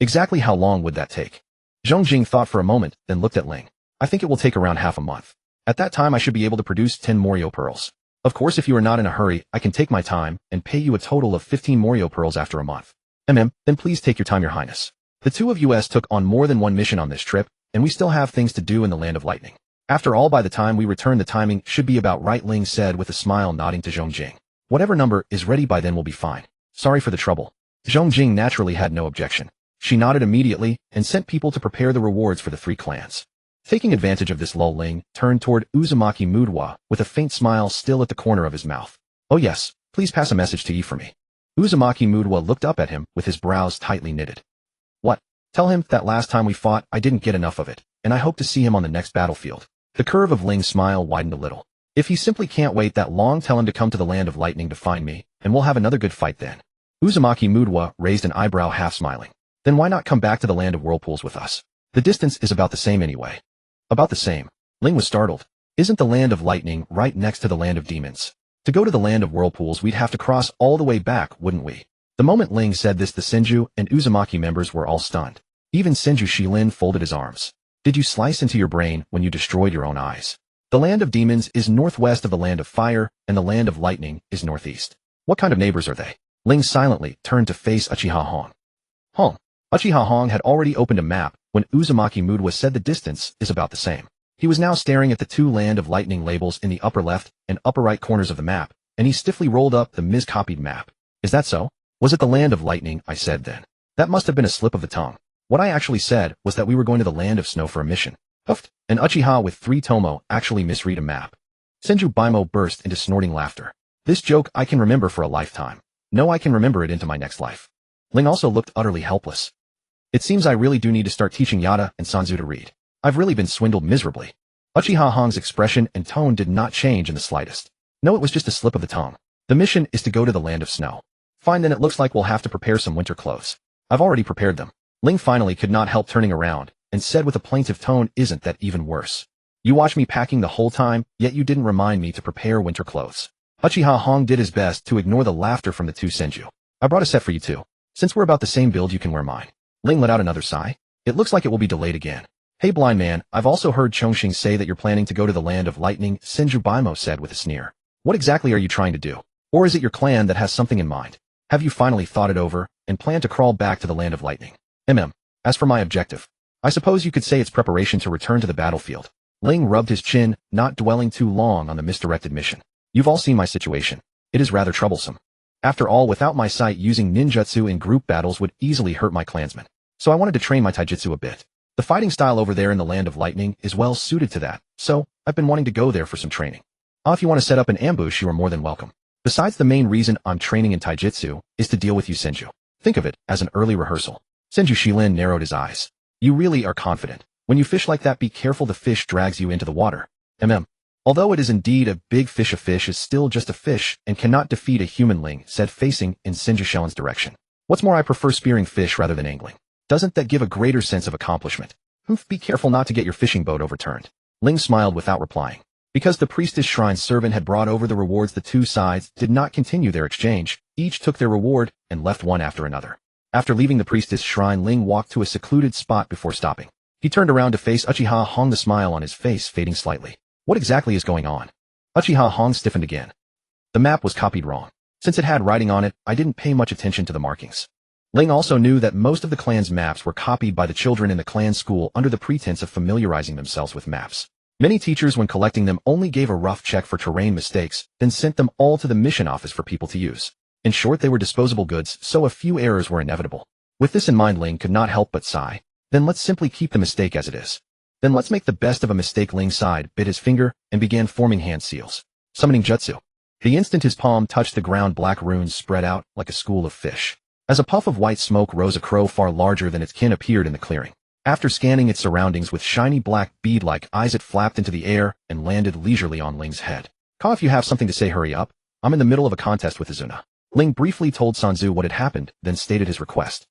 Exactly how long would that take? Zhong Jing thought for a moment, then looked at Ling. I think it will take around half a month. At that time I should be able to produce 10 Morio pearls. Of course, if you are not in a hurry, I can take my time and pay you a total of 15 Morio pearls after a month. Then please take your time, your highness. The 2 of us took on more than one mission on this trip, and we still have things to do in the Land of Lightning. After all, by the time we return, the timing should be about right, Ling said with a smile, nodding to Zhong Jing. Whatever number is ready by then will be fine. Sorry for the trouble. Zhong Jing naturally had no objection. She nodded immediately and sent people to prepare the rewards for the 3 clans. Taking advantage of this lull, Ling turned toward Uzumaki Mudwa with a faint smile still at the corner of his mouth. Oh yes, please pass a message to Yi for me. Uzumaki Mudwa looked up at him with his brows tightly knitted. What? Tell him that last time we fought I didn't get enough of it, and I hope to see him on the next battlefield. The curve of Ling's smile widened a little. If he simply can't wait that long, tell him to come to the land of lightning to find me, and we'll have another good fight then. Uzumaki Mudwa raised an eyebrow half smiling. Then why not come back to the land of whirlpools with us? The distance is about the same anyway. About the same. Ling was startled. Isn't the land of lightning right next to the land of demons? To go to the land of whirlpools we'd have to cross all the way back, wouldn't we? The moment Ling said this, the Senju and Uzumaki members were all stunned. Even Senju Shilin folded his arms. Did you slice into your brain when you destroyed your own eyes? The land of demons is northwest of the land of fire, and the land of lightning is northeast. What kind of neighbors are they? Ling silently turned to face Uchiha Hong. Hong. Uchiha Hong had already opened a map when Uzumaki Mudwa said the distance is about the same. He was now staring at the two land of lightning labels in the upper left and upper right corners of the map, and he stiffly rolled up the miscopied map. Is that so? Was it the land of lightning I said then? That must have been a slip of the tongue. What I actually said was that we were going to the land of snow for a mission. Huffed, and Uchiha with 3 Tomo actually misread a map. Senju Baimo burst into snorting laughter. This joke I can remember for a lifetime. No, I can remember it into my next life. Ling also looked utterly helpless. It seems I really do need to start teaching Yada and Sanzu to read. I've really been swindled miserably. Uchiha Hong's expression and tone did not change in the slightest. No, it was just a slip of the tongue. The mission is to go to the land of snow. Fine, then it looks like we'll have to prepare some winter clothes. I've already prepared them. Ling finally could not help turning around and said with a plaintive tone, isn't that even worse? You watched me packing the whole time, yet you didn't remind me to prepare winter clothes. Uchiha Hong did his best to ignore the laughter from the two Senju. I brought a set for you too. Since we're about the same build, you can wear mine. Ling let out another sigh. It looks like it will be delayed again. Hey blind man, I've also heard Chongqing say that you're planning to go to the land of lightning, Senju Baimo said with a sneer. What exactly are you trying to do? Or is it your clan that has something in mind? Have you finally thought it over and plan to crawl back to the land of lightning? As for my objective, I suppose you could say it's preparation to return to the battlefield. Ling rubbed his chin, not dwelling too long on the misdirected mission. You've all seen my situation. It is rather troublesome. After all, without my sight, using ninjutsu in group battles would easily hurt my clansmen. So I wanted to train my taijutsu a bit. The fighting style over there in the land of lightning is well suited to that, so I've been wanting to go there for some training. If you want to set up an ambush, you are more than welcome. Besides, the main reason I'm training in taijutsu is to deal with you Senju. Think of it as an early rehearsal. Senju Shilin narrowed his eyes. You really are confident. When you fish like that, be careful the fish drags you into the water. Although it is indeed a big fish, a fish is still just a fish and cannot defeat a human, Ling said, facing in Senju Shilin's direction. What's more, I prefer spearing fish rather than angling. Doesn't that give a greater sense of accomplishment? Be careful not to get your fishing boat overturned. Ling smiled without replying. Because the priestess shrine's servant had brought over the rewards, the two sides did not continue their exchange. Each took their reward and left one after another. After leaving the priestess shrine, Ling walked to a secluded spot before stopping. He turned around to face Uchiha Hong, the smile on his face fading slightly. What exactly is going on? Uchiha Hong stiffened again. The map was copied wrong. Since it had writing on it, I didn't pay much attention to the markings. Ling also knew that most of the clan's maps were copied by the children in the clan school under the pretense of familiarizing themselves with maps. Many teachers, when collecting them, only gave a rough check for terrain mistakes, then sent them all to the mission office for people to use. In short, they were disposable goods, so a few errors were inevitable. With this in mind, Ling could not help but sigh. Then let's simply keep the mistake as it is. Then let's make the best of a mistake. Ling sighed, bit his finger, and began forming hand seals. Summoning jutsu. The instant his palm touched the ground, black runes spread out like a school of fish. As a puff of white smoke rose, a crow far larger than its kin appeared in the clearing. After scanning its surroundings with shiny black bead-like eyes, it flapped into the air and landed leisurely on Ling's head. If you have something to say, hurry up. I'm in the middle of a contest with Izuna. Ling briefly told Sanzu what had happened, then stated his request.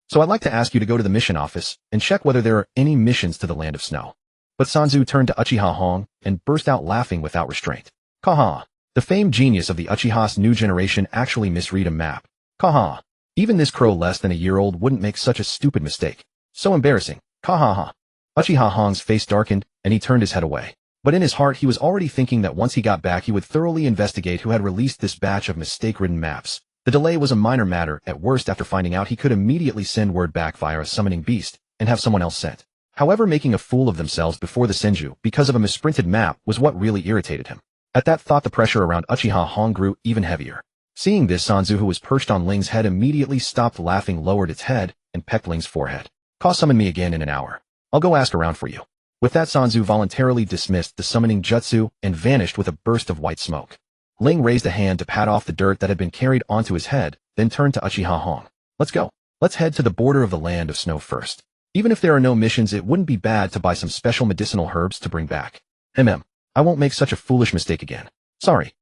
So I'd like to ask you to go to the mission office and check whether there are any missions to the land of snow. But Sanzu turned to Uchiha Hong and burst out laughing without restraint. Kaha. The famed genius of the Uchiha's new generation actually misread a map. Kaha. Even this crow less than a year old wouldn't make such a stupid mistake. So embarrassing. Kahaha. Uchiha Hong's face darkened, and he turned his head away. But in his heart he was already thinking that once he got back he would thoroughly investigate who had released this batch of mistake-ridden maps. The delay was a minor matter. At worst, after finding out, he could immediately send word back via a summoning beast and have someone else sent. However, making a fool of themselves before the Senju because of a misprinted map was what really irritated him. At that thought, the pressure around Uchiha Hong grew even heavier. Seeing this, Sanzu, who was perched on Ling's head, immediately stopped laughing, lowered its head, and pecked Ling's forehead. Summon me again in an hour. I'll go ask around for you. With that, Sanzu voluntarily dismissed the summoning jutsu and vanished with a burst of white smoke. Ling raised a hand to pat off the dirt that had been carried onto his head, then turned to Uchiha Hong. Let's go. Let's head to the border of the land of snow first. Even if there are no missions, it wouldn't be bad to buy some special medicinal herbs to bring back. I won't make such a foolish mistake again. Sorry.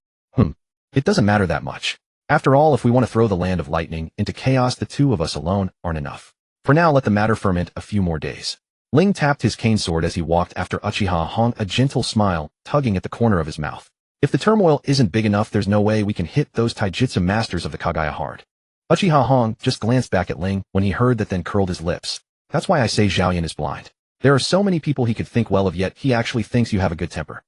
It doesn't matter that much. After all, if we want to throw the land of lightning into chaos, the two of us alone aren't enough. For now, let the matter ferment a few more days. Ling tapped his cane sword as he walked after Uchiha Hong, a gentle smile tugging at the corner of his mouth. If the turmoil isn't big enough, there's no way we can hit those taijutsu masters of the Kagaya hard. Uchiha Hong just glanced back at Ling when he heard that, then curled his lips. That's why I say Zhaoyan is blind. There are so many people he could think well of, yet he actually thinks you have a good temper.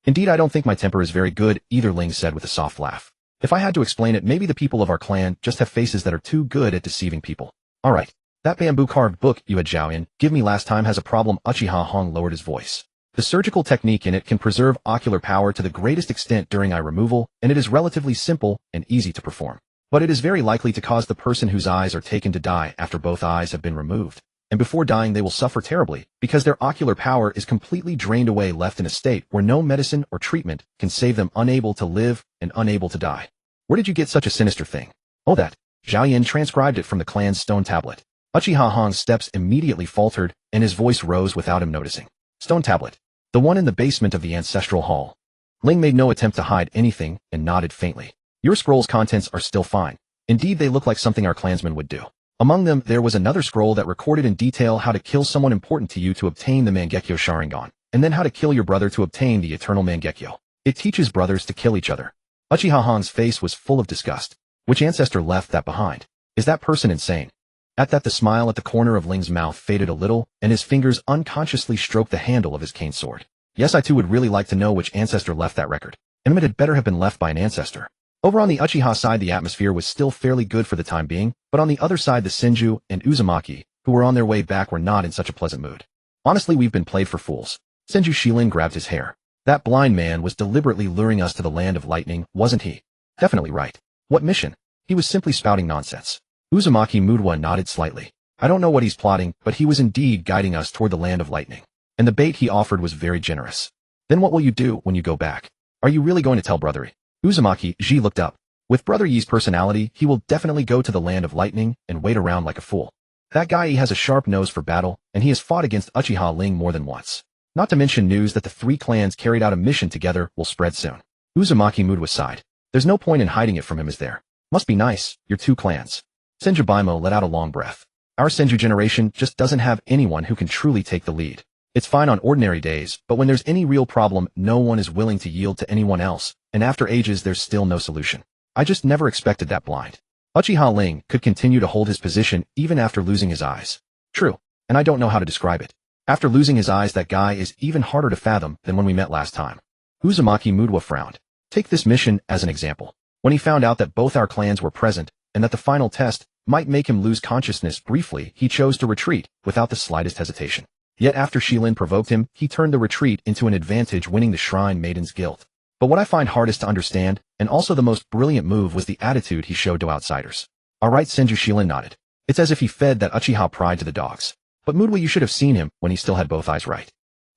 Indeed, I don't think my temper is very good either, Ling said with a soft laugh. If I had to explain it, maybe the people of our clan just have faces that are too good at deceiving people. Alright. That bamboo-carved book you had, Zhaoyan, give me last time has a problem. Uchiha Hong lowered his voice. The surgical technique in it can preserve ocular power to the greatest extent during eye removal, and it is relatively simple and easy to perform. But it is very likely to cause the person whose eyes are taken to die after both eyes have been removed. And before dying they will suffer terribly, because their ocular power is completely drained away, left in a state where no medicine or treatment can save them, unable to live and unable to die. Where did you get such a sinister thing? Oh, that. Zhaoyan transcribed it from the clan's stone tablet. Uchiha Hong's steps immediately faltered, and his voice rose without him noticing. Stone tablet. The one in the basement of the ancestral hall. Ling made no attempt to hide anything and nodded faintly. Your scroll's contents are still fine. Indeed, they look like something our clansmen would do. Among them, there was another scroll that recorded in detail how to kill someone important to you to obtain the Mangekyo Sharingan, and then how to kill your brother to obtain the Eternal Mangekyo. It teaches brothers to kill each other. Uchiha Hong's face was full of disgust. Which ancestor left that behind? Is that person insane? At that, the smile at the corner of Ling's mouth faded a little, and his fingers unconsciously stroked the handle of his cane sword. Yes, I too would really like to know which ancestor left that record. And it had better have been left by an ancestor. Over on the Uchiha side, the atmosphere was still fairly good for the time being, but on the other side, the Senju and Uzumaki, who were on their way back, were not in such a pleasant mood. Honestly, we've been played for fools. Senju Shilin grabbed his hair. That blind man was deliberately luring us to the land of lightning, wasn't he? Definitely right. What mission? He was simply spouting nonsense. Uzumaki Mudwa nodded slightly. I don't know what he's plotting, but he was indeed guiding us toward the land of lightning. And the bait he offered was very generous. Then what will you do when you go back? Are you really going to tell Brother Yi? Uzumaki Ji looked up. With Brother Yi's personality, he will definitely go to the land of lightning and wait around like a fool. That guy has a sharp nose for battle, and he has fought against Uchiha Ling more than once. Not to mention news that the three clans carried out a mission together will spread soon. Uzumaki Mudwa sighed. There's no point in hiding it from him, is there? Must be nice, your two clans. Senju Baimo let out a long breath. Our Senju generation just doesn't have anyone who can truly take the lead. It's fine on ordinary days, but when there's any real problem, no one is willing to yield to anyone else, and after ages there's still no solution. I just never expected that blind Uchiha Ling could continue to hold his position even after losing his eyes. True, and I don't know how to describe it. After losing his eyes, that guy is even harder to fathom than when we met last time. Uzumaki Mudwa frowned. Take this mission as an example. When he found out that both our clans were present, and that the final test might make him lose consciousness briefly, he chose to retreat without the slightest hesitation. Yet after Shilin provoked him, he turned the retreat into an advantage, winning the Shrine Maiden's Guild. But what I find hardest to understand, and also the most brilliant move, was the attitude he showed to outsiders. Alright, Senju Shilin nodded. It's as if he fed that Uchiha pride to the dogs. But Mudwa, you should have seen him when he still had both eyes right.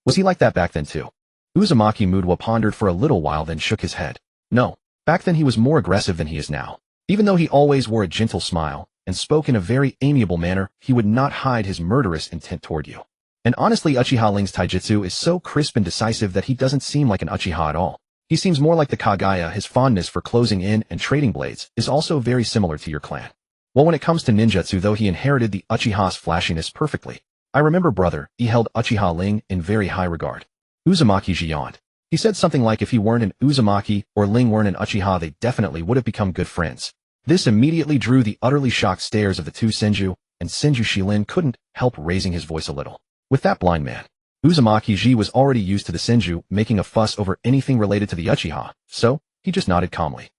Was he like that back then too? Uzumaki Mudwa pondered for a little while, then shook his head. No, back then he was more aggressive than he is now. Even though he always wore a gentle smile and spoke in a very amiable manner, he would not hide his murderous intent toward you. And honestly, Uchiha Ling's taijutsu is so crisp and decisive that he doesn't seem like an Uchiha at all. He seems more like the Kagaya. His fondness for closing in and trading blades is also very similar to your clan. Well, when it comes to ninjutsu though, he inherited the Uchiha's flashiness perfectly. I remember Brother Yi held Uchiha Ling in very high regard. Uzumaki Ji yawned. He said something like if he weren't an Uzumaki or Ling weren't an Uchiha, they definitely would have become good friends. This immediately drew the utterly shocked stares of the two Senju, and Senju Shilin couldn't help raising his voice a little. With that blind man, Uzumaki Ji was already used to the Senju making a fuss over anything related to the Uchiha, so he just nodded calmly.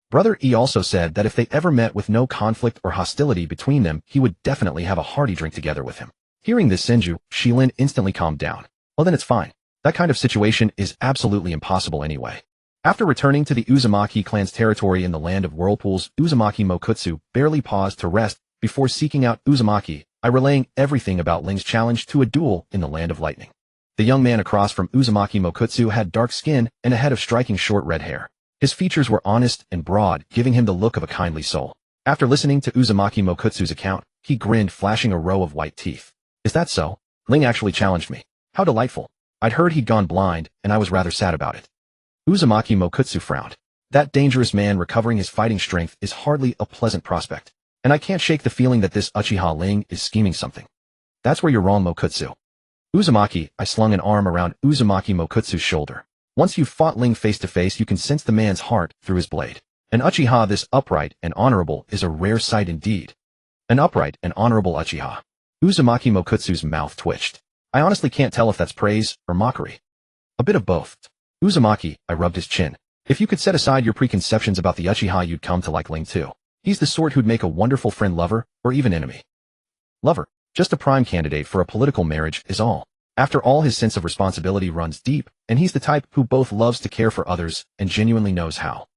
Brother Yi also said that if they ever met with no conflict or hostility between them, he would definitely have a hearty drink together with him. Hearing this, Senju Shilin instantly calmed down. Well, then it's fine. That kind of situation is absolutely impossible anyway. After returning to the Uzumaki clan's territory in the land of whirlpools, Uzumaki Mokutsu barely paused to rest before seeking out Uzumaki, relaying everything about Ling's challenge to a duel in the land of lightning. The young man across from Uzumaki Mokutsu had dark skin and a head of striking short red hair. His features were honest and broad, giving him the look of a kindly soul. After listening to Uzumaki Mokutsu's account, he grinned, flashing a row of white teeth. Is that so? Ling actually challenged me. How delightful. I'd heard he'd gone blind, and I was rather sad about it. Uzumaki Mokutsu frowned. That dangerous man recovering his fighting strength is hardly a pleasant prospect. And I can't shake the feeling that this Uchiha Ling is scheming something. That's where you're wrong, Mokutsu. Uzumaki, I slung an arm around Uzumaki Mokutsu's shoulder. Once you've fought Ling face to face, you can sense the man's heart through his blade. An Uchiha this upright and honorable is a rare sight indeed. An upright and honorable Uchiha. Uzumaki Mokutsu's mouth twitched. I honestly can't tell if that's praise or mockery. A bit of both. Uzumaki, I rubbed his chin. If you could set aside your preconceptions about the Uchiha, you'd come to like Ling too. He's the sort who'd make a wonderful friend, lover, or even enemy. Lover. Just a prime candidate for a political marriage is all. After all, his sense of responsibility runs deep, and he's the type who both loves to care for others and genuinely knows how.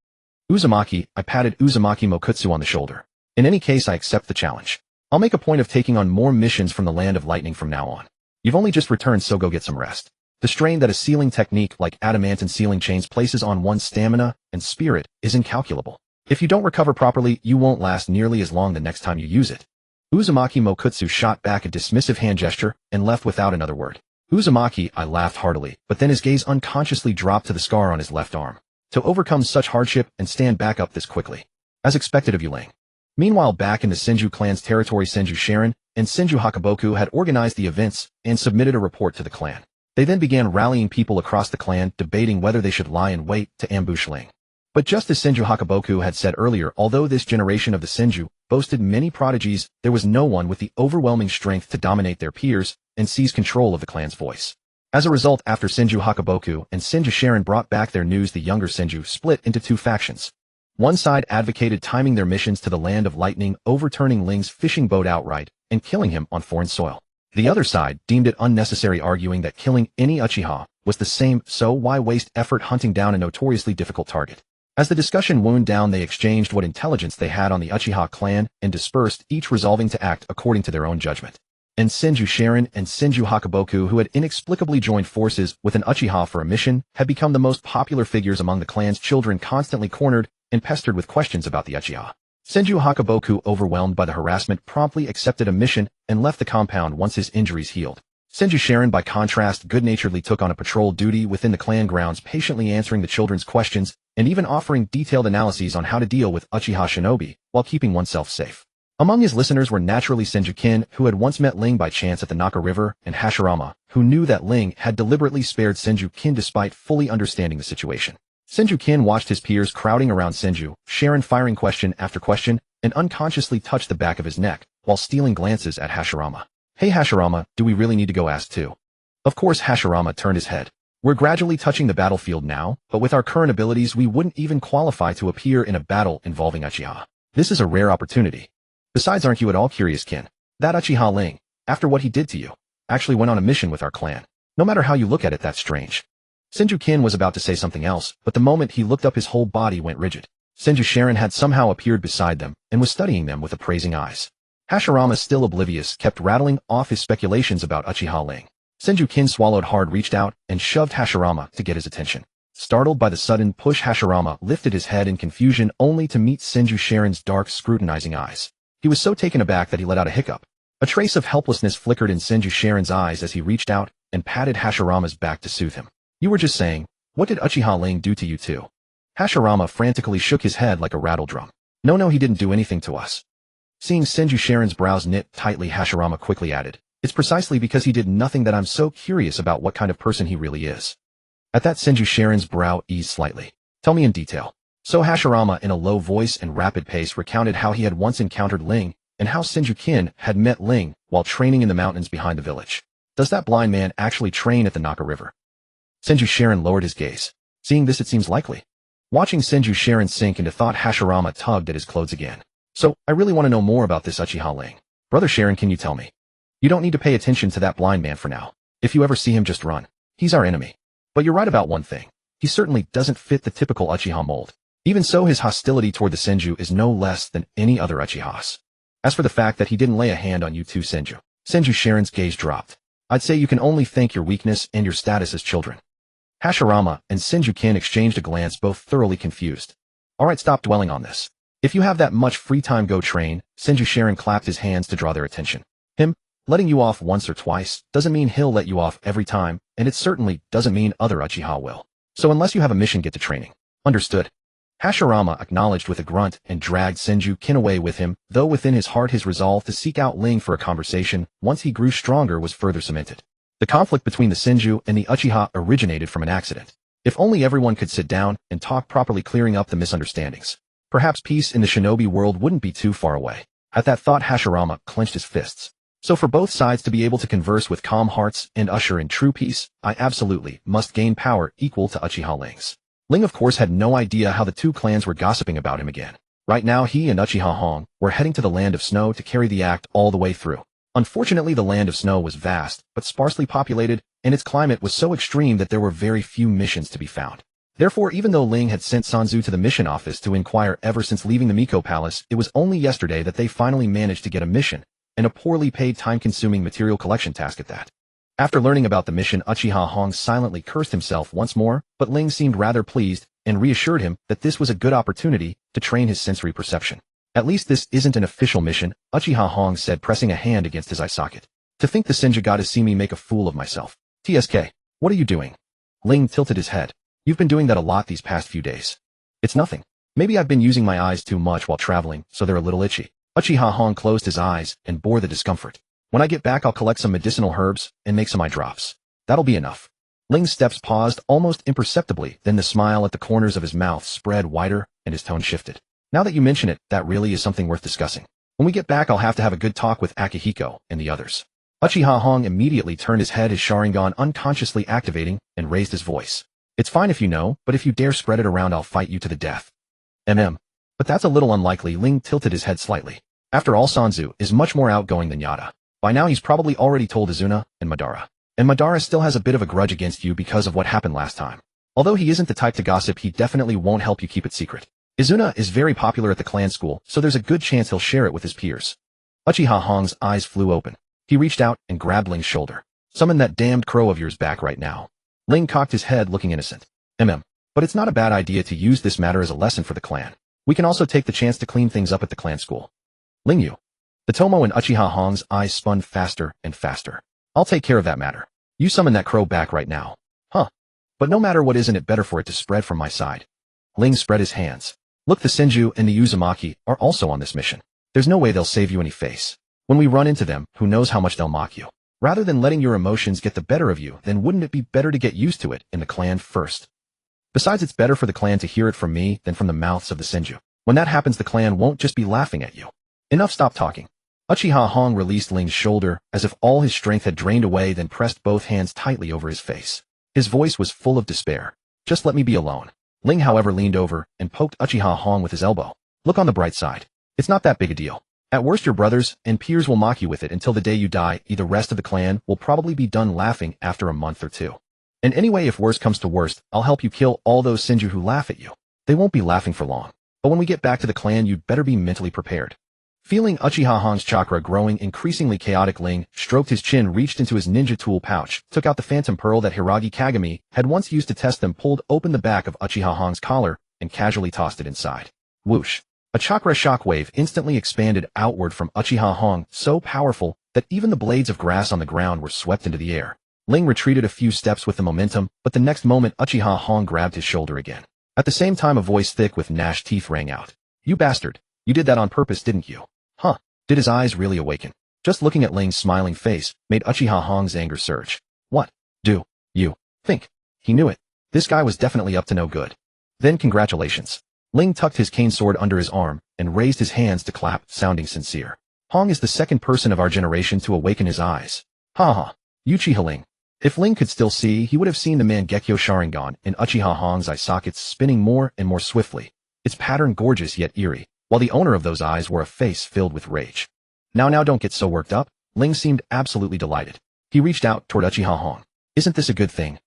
Uzumaki, I patted Uzumaki Mokutsu on the shoulder. In any case, I accept the challenge. I'll make a point of taking on more missions from the land of lightning from now on. You've only just returned, so go get some rest. The strain that a sealing technique like adamant and sealing chains places on one's stamina and spirit is incalculable. If you don't recover properly, you won't last nearly as long the next time you use it. Uzumaki Mokutsu shot back a dismissive hand gesture and left without another word. Uzumaki, I laughed heartily, but then his gaze unconsciously dropped to the scar on his left arm. To overcome such hardship and stand back up this quickly. As expected of you, Ling. Meanwhile, back in the Senju clan's territory, Senju Sharon and Senju Hakaboku had organized the events and submitted a report to the clan. They then began rallying people across the clan, debating whether they should lie in wait to ambush Ling. But just as Senju Hakaboku had said earlier, although this generation of the Senju boasted many prodigies, there was no one with the overwhelming strength to dominate their peers and seize control of the clan's voice. As a result, after Senju Hakaboku and Senju Sharon brought back their news, the younger Senju split into two factions. One side advocated timing their missions to the land of lightning, overturning Ling's fishing boat outright, and killing him on foreign soil. The other side deemed it unnecessary, arguing that killing any Uchiha was the same, so why waste effort hunting down a notoriously difficult target? As the discussion wound down, they exchanged what intelligence they had on the Uchiha clan and dispersed, each resolving to act according to their own judgment. And Senju Sharon and Senju Hakaboku, who had inexplicably joined forces with an Uchiha for a mission, had become the most popular figures among the clan's children, constantly cornered and pestered with questions about the Uchiha. Senju Hakaboku, overwhelmed by the harassment, promptly accepted a mission and left the compound once his injuries healed. Senju Sharon, by contrast, good-naturedly took on a patrol duty within the clan grounds, patiently answering the children's questions and even offering detailed analyses on how to deal with Uchiha shinobi while keeping oneself safe. Among his listeners were naturally Senju Kin, who had once met Ling by chance at the Naka River, and Hashirama, who knew that Ling had deliberately spared Senju Kin despite fully understanding the situation. Senju Kin watched his peers crowding around Senju Sharon, firing question after question, and unconsciously touched the back of his neck while stealing glances at Hashirama. Hey Hashirama, do we really need to go ask too? Of course. Hashirama turned his head. We're gradually touching the battlefield now, but with our current abilities we wouldn't even qualify to appear in a battle involving Uchiha. This is a rare opportunity. Besides, aren't you at all curious, Kin? That Uchiha Ling, after what he did to you, actually went on a mission with our clan. No matter how you look at it, that's strange. Senju Kin was about to say something else, but the moment he looked up his whole body went rigid. Senju Sharon had somehow appeared beside them and was studying them with appraising eyes. Hashirama, still oblivious, kept rattling off his speculations about Uchiha Ling. Senju Kin swallowed hard, reached out, and shoved Hashirama to get his attention. Startled by the sudden push, Hashirama lifted his head in confusion only to meet Senju Sharon's dark, scrutinizing eyes. He was so taken aback that he let out a hiccup. A trace of helplessness flickered in Senju Sharon's eyes as he reached out and patted Hashirama's back to soothe him. You were just saying, what did Uchiha Ling do to you too? Hashirama frantically shook his head like a rattle drum. No, he didn't do anything to us. Seeing Senju Sharon's brows knit tightly, Hashirama quickly added, it's precisely because he did nothing that I'm so curious about what kind of person he really is. At that, Senju Sharon's brow eased slightly. Tell me in detail. So Hashirama, in a low voice and rapid pace, recounted how he had once encountered Ling and how Senju Kin had met Ling while training in the mountains behind the village. Does that blind man actually train at the Naka River? Senju Sharon lowered his gaze. Seeing this, it seems likely. Watching Senju Sharon sink into thought, Hashirama tugged at his clothes again. So, I really want to know more about this Uchiha Ling. Brother Sharon, can you tell me? You don't need to pay attention to that blind man for now. If you ever see him, just run. He's our enemy. But you're right about one thing. He certainly doesn't fit the typical Uchiha mold. Even so, his hostility toward the Senju is no less than any other Uchihas. As for the fact that he didn't lay a hand on you too, Senju Sharon's gaze dropped. I'd say you can only thank your weakness and your status as children. Hashirama and Shinjukin exchanged a glance, both thoroughly confused. Alright, stop dwelling on this. If you have that much free time, go train. Senju Sharon clapped his hands to draw their attention. Him letting you off once or twice doesn't mean he'll let you off every time, and it certainly doesn't mean other Uchiha will. So unless you have a mission, get to training. Understood. Hashirama acknowledged with a grunt and dragged Senju-kin away with him, though within his heart his resolve to seek out Ling for a conversation once he grew stronger was further cemented. The conflict between the Senju and the Uchiha originated from an accident. If only everyone could sit down and talk properly, clearing up the misunderstandings. Perhaps peace in the shinobi world wouldn't be too far away. At that thought, Hashirama clenched his fists. So for both sides to be able to converse with calm hearts and usher in true peace, I absolutely must gain power equal to Uchiha Ling's. Ling, of course, had no idea how the two clans were gossiping about him again. Right now, he and Uchiha Hong were heading to the Land of Snow to carry the act all the way through. Unfortunately, the Land of Snow was vast, but sparsely populated, and its climate was so extreme that there were very few missions to be found. Therefore, even though Ling had sent Sanzu to the mission office to inquire ever since leaving the Miko Palace, it was only yesterday that they finally managed to get a mission, and a poorly paid, time-consuming material collection task at that. After learning about the mission, Uchiha Hong silently cursed himself once more, but Ling seemed rather pleased and reassured him that this was a good opportunity to train his sensory perception. At least this isn't an official mission, Uchiha Hong said, pressing a hand against his eye socket. To think the Senju got to see me make a fool of myself. TSK, what are you doing? Ling tilted his head. You've been doing that a lot these past few days. It's nothing. Maybe I've been using my eyes too much while traveling, so they're a little itchy. Uchiha Hong closed his eyes and bore the discomfort. When I get back, I'll collect some medicinal herbs and make some eye drops. That'll be enough. Ling's steps paused almost imperceptibly, then the smile at the corners of his mouth spread wider and his tone shifted. Now that you mention it, that really is something worth discussing. When we get back, I'll have to have a good talk with Akihiko and the others. Uchiha Hong immediately turned his head, his Sharingan unconsciously activating, and raised his voice. It's fine if you know, but if you dare spread it around, I'll fight you to the death. But that's a little unlikely. Ling tilted his head slightly. After all, Sanzu is much more outgoing than Yada. By now he's probably already told Izuna and Madara. And Madara still has a bit of a grudge against you because of what happened last time. Although he isn't the type to gossip, he definitely won't help you keep it secret. Izuna is very popular at the clan school, so there's a good chance he'll share it with his peers. Uchiha Hong's eyes flew open. He reached out and grabbed Ling's shoulder. Summon that damned crow of yours back right now. Ling cocked his head, looking innocent. But it's not a bad idea to use this matter as a lesson for the clan. We can also take the chance to clean things up at the clan school. Ling Yu. The Tomo and Uchiha Hong's eyes spun faster and faster. I'll take care of that matter. You summon that crow back right now. But no matter what, isn't it better for it to spread from my side? Ling spread his hands. Look, the Senju and the Uzumaki are also on this mission. There's no way they'll save you any face. When we run into them, who knows how much they'll mock you. Rather than letting your emotions get the better of you, then wouldn't it be better to get used to it in the clan first? Besides, it's better for the clan to hear it from me than from the mouths of the Senju. When that happens, the clan won't just be laughing at you. Enough, stop talking. Uchiha Hong released Ling's shoulder as if all his strength had drained away, then pressed both hands tightly over his face. His voice was full of despair. Just let me be alone. Ling, however, leaned over and poked Uchiha Hong with his elbow. Look on the bright side. It's not that big a deal. At worst, your brothers and peers will mock you with it until the day you die. The rest of the clan will probably be done laughing after a month or two. And anyway, if worst comes to worst, I'll help you kill all those Senju who laugh at you. They won't be laughing for long. But when we get back to the clan, you'd better be mentally prepared. Feeling Uchiha Hong's chakra growing increasingly chaotic, Ling stroked his chin, reached into his ninja tool pouch, took out the phantom pearl that Hiragi Kagami had once used to test them, pulled open the back of Uchiha Hong's collar, and casually tossed it inside. Whoosh! A chakra shockwave instantly expanded outward from Uchiha Hong, so powerful that even the blades of grass on the ground were swept into the air. Ling retreated a few steps with the momentum, but the next moment Uchiha Hong grabbed his shoulder again. At the same time, a voice thick with gnashed teeth rang out. You bastard! You did that on purpose, didn't you? Did his eyes really awaken? Just looking at Ling's smiling face made Uchiha Hong's anger surge. What do you think? He knew it. This guy was definitely up to no good. Then congratulations. Ling tucked his cane sword under his arm and raised his hands to clap, sounding sincere. Hong is the second person of our generation to awaken his eyes. Uchiha Ling. If Ling could still see, he would have seen the Mangekyo Sharingan in Uchiha Hong's eye sockets spinning more and more swiftly, its pattern gorgeous yet eerie, while the owner of those eyes wore a face filled with rage. Now don't get so worked up. Ling seemed absolutely delighted. He reached out toward Uchiha Hong. Isn't this a good thing?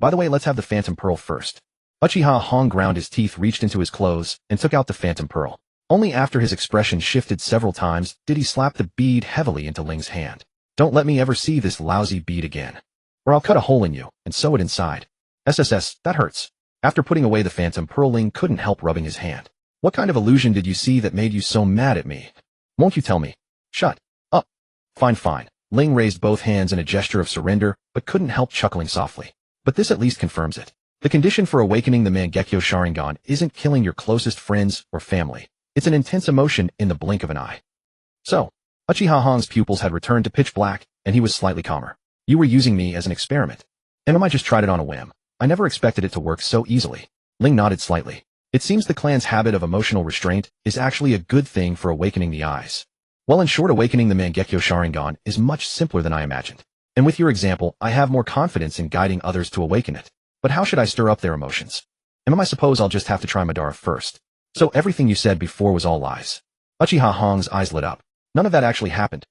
By the way, let's have the phantom pearl first. Uchiha Hong ground his teeth, reached into his clothes, and took out the phantom pearl. Only after his expression shifted several times did he slap the bead heavily into Ling's hand. Don't let me ever see this lousy bead again. Or I'll cut a hole in you and sew it inside. SSS, that hurts. After putting away the phantom pearl, Ling couldn't help rubbing his hand. What kind of illusion did you see that made you so mad at me? Won't you tell me? Shut up. Fine. Ling raised both hands in a gesture of surrender, but couldn't help chuckling softly. But this at least confirms it. The condition for awakening the Mangekyo Sharingan isn't killing your closest friends or family. It's an intense emotion in the blink of an eye. So, Uchiha Hong's pupils had returned to pitch black, and he was slightly calmer. You were using me as an experiment. And I just tried it on a whim. I never expected it to work so easily. Ling nodded slightly. It seems the clan's habit of emotional restraint is actually a good thing for awakening the eyes. Well, in short, awakening the Mangekyo Sharingan is much simpler than I imagined. And with your example, I have more confidence in guiding others to awaken it. But how should I stir up their emotions? And I suppose I'll just have to try Madara first. So everything you said before was all lies. Uchiha Hong's eyes lit up. None of that actually happened.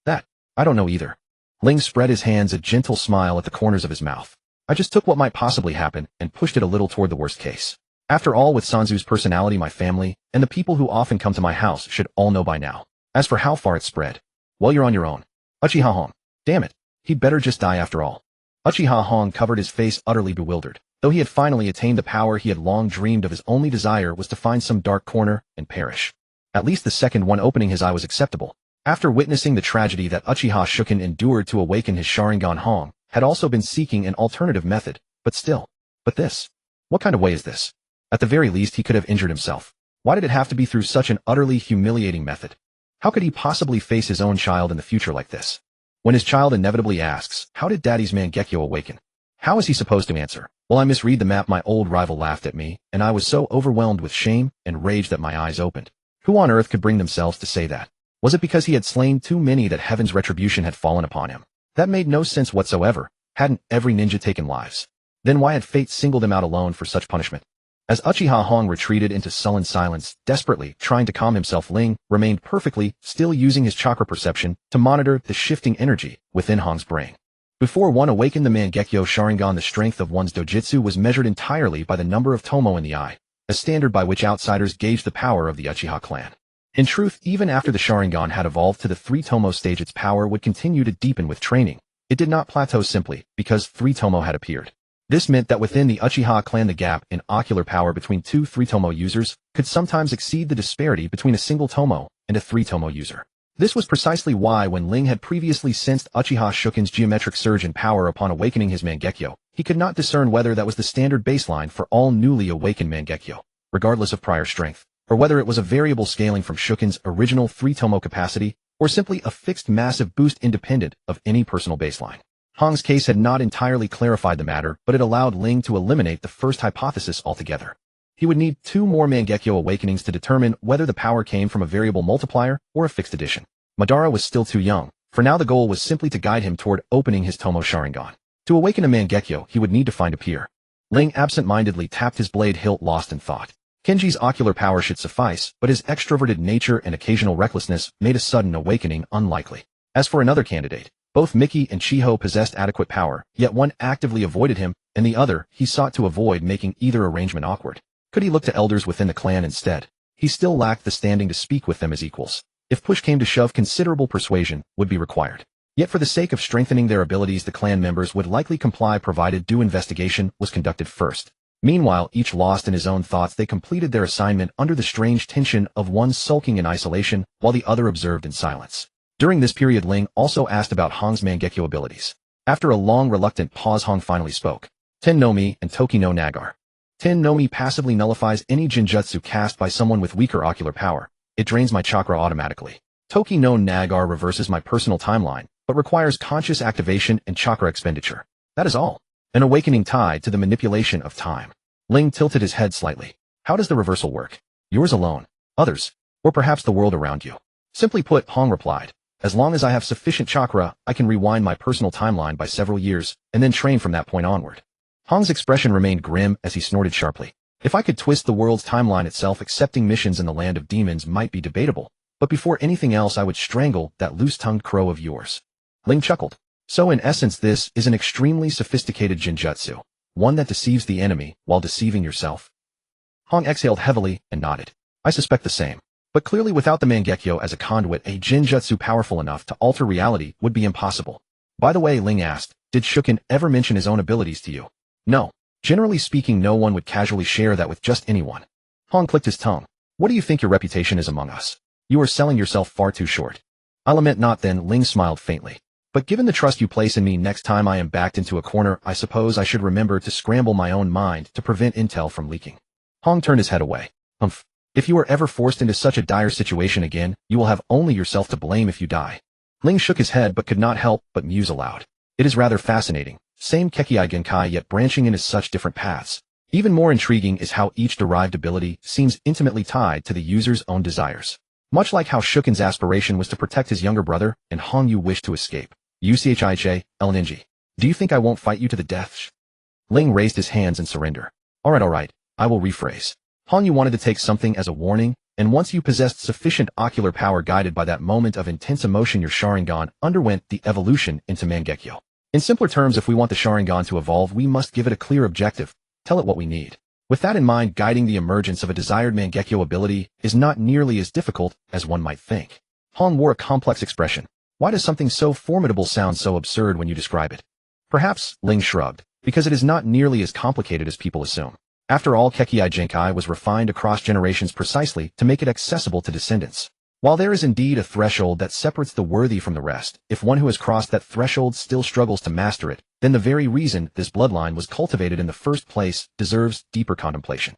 That, I don't know either. Ling spread his hands, a gentle smile at the corners of his mouth. I just took what might possibly happen and pushed it a little toward the worst case. After all, with Sanzu's personality, my family, and the people who often come to my house should all know by now. As for how far it spread, well, you're on your own. Uchiha Hong. Damn it. He'd better just die after all. Uchiha Hong covered his face, utterly bewildered. Though he had finally attained the power he had long dreamed of, his only desire was to find some dark corner and perish. At least the second one opening his eye was acceptable. After witnessing the tragedy that Uchiha Shuken endured to awaken his Sharingan, Hong had also been seeking an alternative method, but this? What kind of way is this? At the very least, he could have injured himself. Why did it have to be through such an utterly humiliating method? How could he possibly face his own child in the future like this? When his child inevitably asks, how did daddy's Mangekyo awaken? How is he supposed to answer? Well, I misread the map. My old rival laughed at me, and I was so overwhelmed with shame and rage that my eyes opened. Who on earth could bring themselves to say that? Was it because he had slain too many that heaven's retribution had fallen upon him? That made no sense whatsoever. Hadn't every ninja taken lives? Then why had fate singled him out alone for such punishment? As Uchiha Hong retreated into sullen silence, desperately trying to calm himself, Ling remained perfectly still, using his chakra perception to monitor the shifting energy within Hong's brain. Before one awakened the Mangekyo Sharingan, the strength of one's dojutsu was measured entirely by the number of tomo in the eye, a standard by which outsiders gauge the power of the Uchiha clan. In truth, even after the Sharingan had evolved to the 3 tomo stage, its power would continue to deepen with training. It did not plateau simply because 3 tomo had appeared. This meant that within the Uchiha clan, the gap in ocular power between 2 3-tomo users could sometimes exceed the disparity between a single tomo and a 3-tomo user. This was precisely why, when Ling had previously sensed Uchiha Shuken's geometric surge in power upon awakening his Mangekyo, he could not discern whether that was the standard baseline for all newly awakened Mangekyo, regardless of prior strength, or whether it was a variable scaling from Shuken's original 3-tomo capacity, or simply a fixed massive boost independent of any personal baseline. Hong's case had not entirely clarified the matter, but it allowed Ling to eliminate the first hypothesis altogether. He would need 2 more Mangekyo awakenings to determine whether the power came from a variable multiplier or a fixed addition. Madara was still too young. For now, the goal was simply to guide him toward opening his Tomo Sharingan. To awaken a Mangekyo, he would need to find a peer. Ling absent-mindedly tapped his blade hilt, lost in thought. Kenji's ocular power should suffice, but his extroverted nature and occasional recklessness made a sudden awakening unlikely. As for another candidate, both Miki and Chiho possessed adequate power, yet one actively avoided him, and the other he sought to avoid, making either arrangement awkward. Could he look to elders within the clan instead? He still lacked the standing to speak with them as equals. If push came to shove, considerable persuasion would be required. Yet for the sake of strengthening their abilities, the clan members would likely comply provided due investigation was conducted first. Meanwhile, each lost in his own thoughts, they completed their assignment under the strange tension of one sulking in isolation while the other observed in silence. During this period, Ling also asked about Hong's Mangekyo abilities. After a long, reluctant pause, Hong finally spoke. Ten no Mi and Toki no Nagar. Ten no Mi passively nullifies any genjutsu cast by someone with weaker ocular power. It drains my chakra automatically. Toki no Nagar reverses my personal timeline, but requires conscious activation and chakra expenditure. That is all. An awakening tied to the manipulation of time. Ling tilted his head slightly. How does the reversal work? Yours alone, others, or perhaps the world around you? Simply put, Hong replied. As long as I have sufficient chakra, I can rewind my personal timeline by several years, and then train from that point onward. Hong's expression remained grim as he snorted sharply. If I could twist the world's timeline itself, accepting missions in the land of demons might be debatable, but before anything else I would strangle that loose-tongued crow of yours. Ling chuckled. So in essence, this is an extremely sophisticated genjutsu, one that deceives the enemy while deceiving yourself. Hong exhaled heavily and nodded. I suspect the same. But clearly without the Mangekyo as a conduit, a Jinjutsu powerful enough to alter reality would be impossible. By the way, Ling asked, did Shuken ever mention his own abilities to you? No. Generally speaking, no one would casually share that with just anyone. Hong clicked his tongue. What do you think your reputation is among us? You are selling yourself far too short. I lament not then, Ling smiled faintly. But given the trust you place in me, next time I am backed into a corner, I suppose I should remember to scramble my own mind to prevent intel from leaking. Hong turned his head away. If you are ever forced into such a dire situation again, you will have only yourself to blame if you die. Ling shook his head but could not help but muse aloud. It is rather fascinating. Same Kekkai Genkai yet branching into such different paths. Even more intriguing is how each derived ability seems intimately tied to the user's own desires. Much like how Shuken's aspiration was to protect his younger brother, and Hong Yu wished to escape. Uchiha Ninji. Do you think I won't fight you to the death? Ling raised his hands in surrender. Alright, I will rephrase. Hong Yu wanted to take something as a warning, and once you possessed sufficient ocular power guided by that moment of intense emotion, your Sharingan underwent the evolution into Mangekyo. In simpler terms, if we want the Sharingan to evolve, we must give it a clear objective, tell it what we need. With that in mind, guiding the emergence of a desired Mangekyo ability is not nearly as difficult as one might think. Hong wore a complex expression. Why does something so formidable sound so absurd when you describe it? Perhaps, Ling shrugged, because it is not nearly as complicated as people assume. After all, Kekkai Genkai was refined across generations precisely to make it accessible to descendants. While there is indeed a threshold that separates the worthy from the rest, if one who has crossed that threshold still struggles to master it, then the very reason this bloodline was cultivated in the first place deserves deeper contemplation.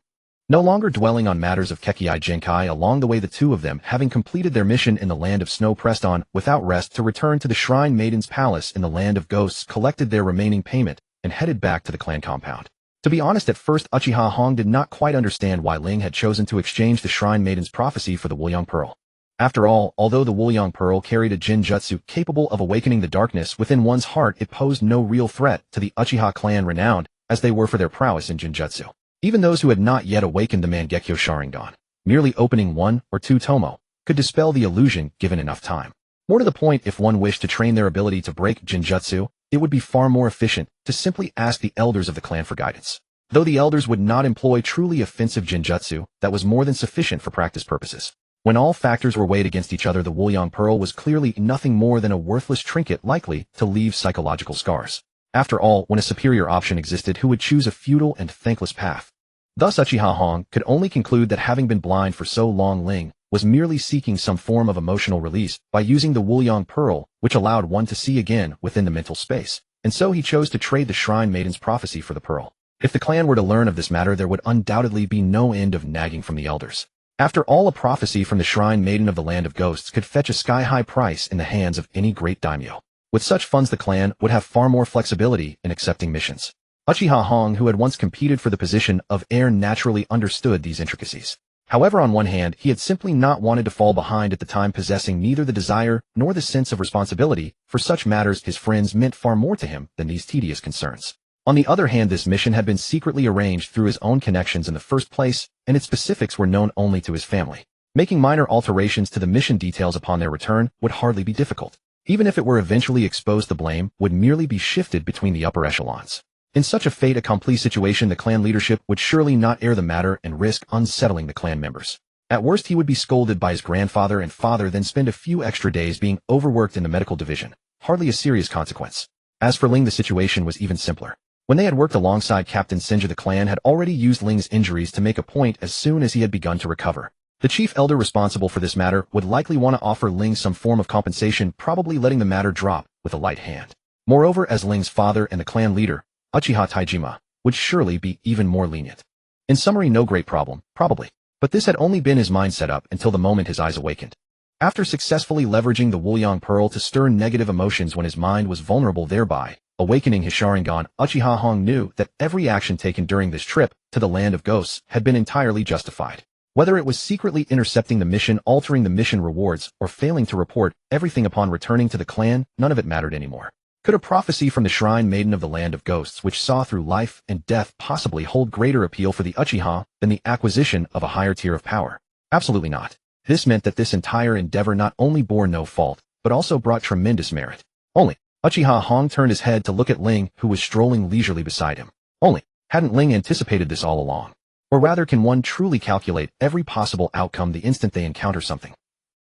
No longer dwelling on matters of Kekkai Genkai, along the way the two of them, having completed their mission in the land of snow, pressed on, without rest, to return to the Shrine Maiden's palace in the land of ghosts, collected their remaining payment, and headed back to the clan compound. To be honest, at first Uchiha Hong did not quite understand why Ling had chosen to exchange the Shrine Maiden's prophecy for the Wulyang Pearl. After all, although the Wulyang Pearl carried a Jinjutsu capable of awakening the darkness within one's heart, it posed no real threat to the Uchiha clan, renowned as they were for their prowess in Jinjutsu. Even those who had not yet awakened the Mangekyo Sharingan, merely opening 1 or 2 tomo, could dispel the illusion given enough time. More to the point, if one wished to train their ability to break Jinjutsu, it would be far more efficient to simply ask the elders of the clan for guidance. Though the elders would not employ truly offensive Jinjutsu, that was more than sufficient for practice purposes. When all factors were weighed against each other, the Wulyang Pearl was clearly nothing more than a worthless trinket likely to leave psychological scars. After all, when a superior option existed, who would choose a futile and thankless path? Thus Uchiha Hong could only conclude that having been blind for so long, Ling was merely seeking some form of emotional release by using the Wulyang Pearl, which allowed one to see again within the mental space, and so he chose to trade the Shrine Maiden's prophecy for the pearl. If the clan were to learn of this matter, there would undoubtedly be no end of nagging from the elders. After all, a prophecy from the Shrine Maiden of the Land of Ghosts could fetch a sky-high price in the hands of any great daimyo. With such funds, the clan would have far more flexibility in accepting missions. Uchiha Hong, who had once competed for the position of heir, naturally understood these intricacies. However, on one hand, he had simply not wanted to fall behind at the time, possessing neither the desire nor the sense of responsibility for such matters. His friends meant far more to him than these tedious concerns. On the other hand, this mission had been secretly arranged through his own connections in the first place, and its specifics were known only to his family. Making minor alterations to the mission details upon their return would hardly be difficult. Even if it were eventually exposed, the blame would merely be shifted between the upper echelons. In such a fait accompli situation, the clan leadership would surely not air the matter and risk unsettling the clan members. At worst, he would be scolded by his grandfather and father, then spend a few extra days being overworked in the medical division. Hardly a serious consequence. As for Ling, the situation was even simpler. When they had worked alongside Captain Senja, the clan had already used Ling's injuries to make a point as soon as he had begun to recover. The chief elder responsible for this matter would likely want to offer Ling some form of compensation, probably letting the matter drop with a light hand. Moreover, as Ling's father and the clan leader, Uchiha Taijima, would surely be even more lenient. In summary, no great problem, probably. But this had only been his mind set up until the moment his eyes awakened. After successfully leveraging the Wulyang Pearl to stir negative emotions when his mind was vulnerable, thereby awakening his Sharingan, Uchiha Hong knew that every action taken during this trip to the Land of Ghosts had been entirely justified. Whether it was secretly intercepting the mission, altering the mission rewards, or failing to report everything upon returning to the clan, none of it mattered anymore. Could a prophecy from the Shrine Maiden of the Land of Ghosts, which saw through life and death, possibly hold greater appeal for the Uchiha than the acquisition of a higher tier of power? Absolutely not. This meant that this entire endeavor not only bore no fault, but also brought tremendous merit. Only, Uchiha Hong turned his head to look at Ling, who was strolling leisurely beside him. Only, hadn't Ling anticipated this all along? Or rather, can one truly calculate every possible outcome the instant they encounter something?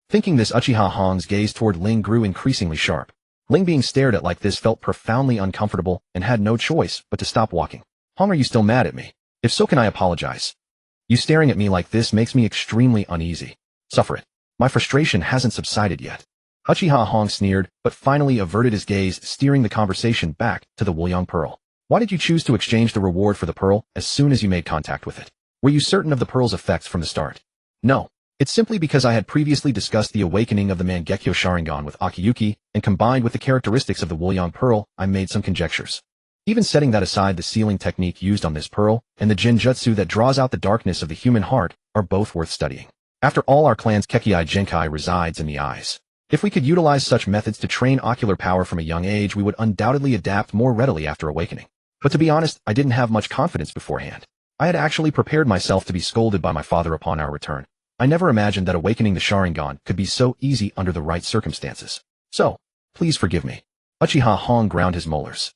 Thinking this, Uchiha Hong's gaze toward Ling grew increasingly sharp. Ling being stared at like this felt profoundly uncomfortable and had no choice but to stop walking. Hong, are you still mad at me? If so, can I apologize? You staring at me like this makes me extremely uneasy. Suffer it. My frustration hasn't subsided yet. Uchiha Hong sneered, but finally averted his gaze, steering the conversation back to the Wuliang pearl. Why did you choose to exchange the reward for the pearl as soon as you made contact with it? Were you certain of the pearl's effects from the start? No. It's simply because I had previously discussed the awakening of the Mangekyo Sharingan with Akiyuki, and combined with the characteristics of the Wuliang pearl, I made some conjectures. Even setting that aside, the sealing technique used on this pearl, and the genjutsu that draws out the darkness of the human heart, are both worth studying. After all, our clan's Kekkei Genkai resides in the eyes. If we could utilize such methods to train ocular power from a young age, we would undoubtedly adapt more readily after awakening. But to be honest, I didn't have much confidence beforehand. I had actually prepared myself to be scolded by my father upon our return. I never imagined that awakening the Sharingan could be so easy under the right circumstances. So, please forgive me. Uchiha Hong ground his molars.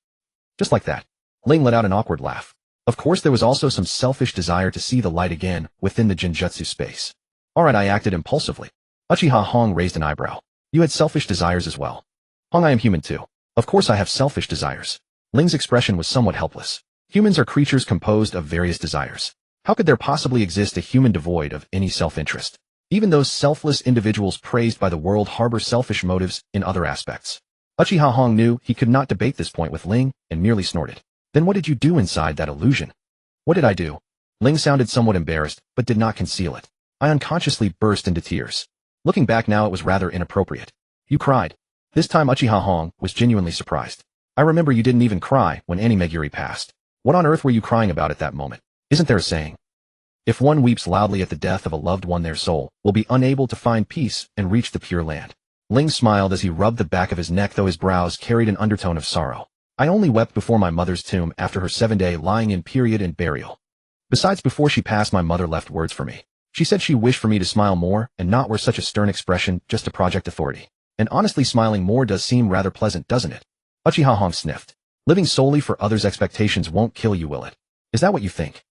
Just like that. Ling let out an awkward laugh. Of course, there was also some selfish desire to see the light again within the genjutsu space. Alright, I acted impulsively. Uchiha Hong raised an eyebrow. You had selfish desires as well. Hong, I am human too. Of course I have selfish desires. Ling's expression was somewhat helpless. Humans are creatures composed of various desires. How could there possibly exist a human devoid of any self-interest? Even those selfless individuals praised by the world harbor selfish motives in other aspects. Uchiha Hong knew he could not debate this point with Ling, and merely snorted. Then what did you do inside that illusion? What did I do? Ling sounded somewhat embarrassed, but did not conceal it. I unconsciously burst into tears. Looking back now, it was rather inappropriate. You cried. This time Uchiha Hong was genuinely surprised. I remember you didn't even cry when Annie Meguri passed. What on earth were you crying about at that moment? Isn't there a saying? If one weeps loudly at the death of a loved one, their soul will be unable to find peace and reach the pure land. Ling smiled as he rubbed the back of his neck, though his brows carried an undertone of sorrow. I only wept before my mother's tomb after her 7-day lying in period and burial. Besides, before she passed, my mother left words for me. She said she wished for me to smile more and not wear such a stern expression just to project authority. And honestly, smiling more does seem rather pleasant, doesn't it? Uchiha Hong sniffed. Living solely for others' expectations won't kill you, will it? Is that what you think?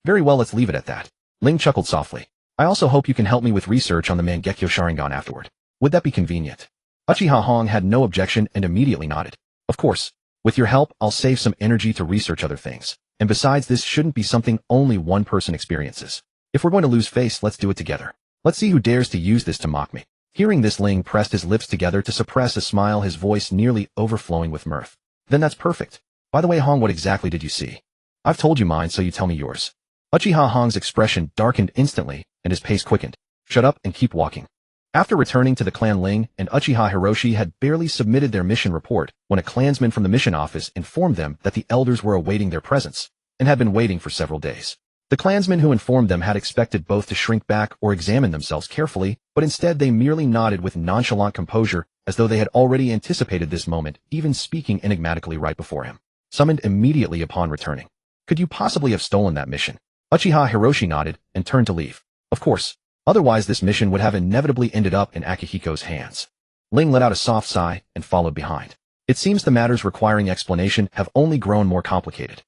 Very well, let's leave it at that. Ling chuckled softly. I also hope you can help me with research on the Mangekyo Sharingan afterward. Would that be convenient? Uchiha Hong had no objection and immediately nodded. Of course. With your help, I'll save some energy to research other things. And besides, this shouldn't be something only one person experiences. If we're going to lose face, let's do it together. Let's see who dares to use this to mock me. Hearing this, Ling pressed his lips together to suppress a smile, his voice nearly overflowing with mirth. Then that's perfect. By the way, Hong, what exactly did you see? I've told you mine, so you tell me yours. Uchiha Hong's expression darkened instantly, and his pace quickened. Shut up and keep walking. After returning to the clan, Ling and Uchiha Hiroshi had barely submitted their mission report when a clansman from the mission office informed them that the elders were awaiting their presence, and had been waiting for several days. The clansman who informed them had expected both to shrink back or examine themselves carefully, but instead they merely nodded with nonchalant composure, as though they had already anticipated this moment, even speaking enigmatically right before him. Summoned immediately upon returning. Could you possibly have stolen that mission? Uchiha Hiroshi nodded and turned to leave. Of course. Otherwise this mission would have inevitably ended up in Akihiko's hands. Ling let out a soft sigh and followed behind. It seems the matters requiring explanation have only grown more complicated.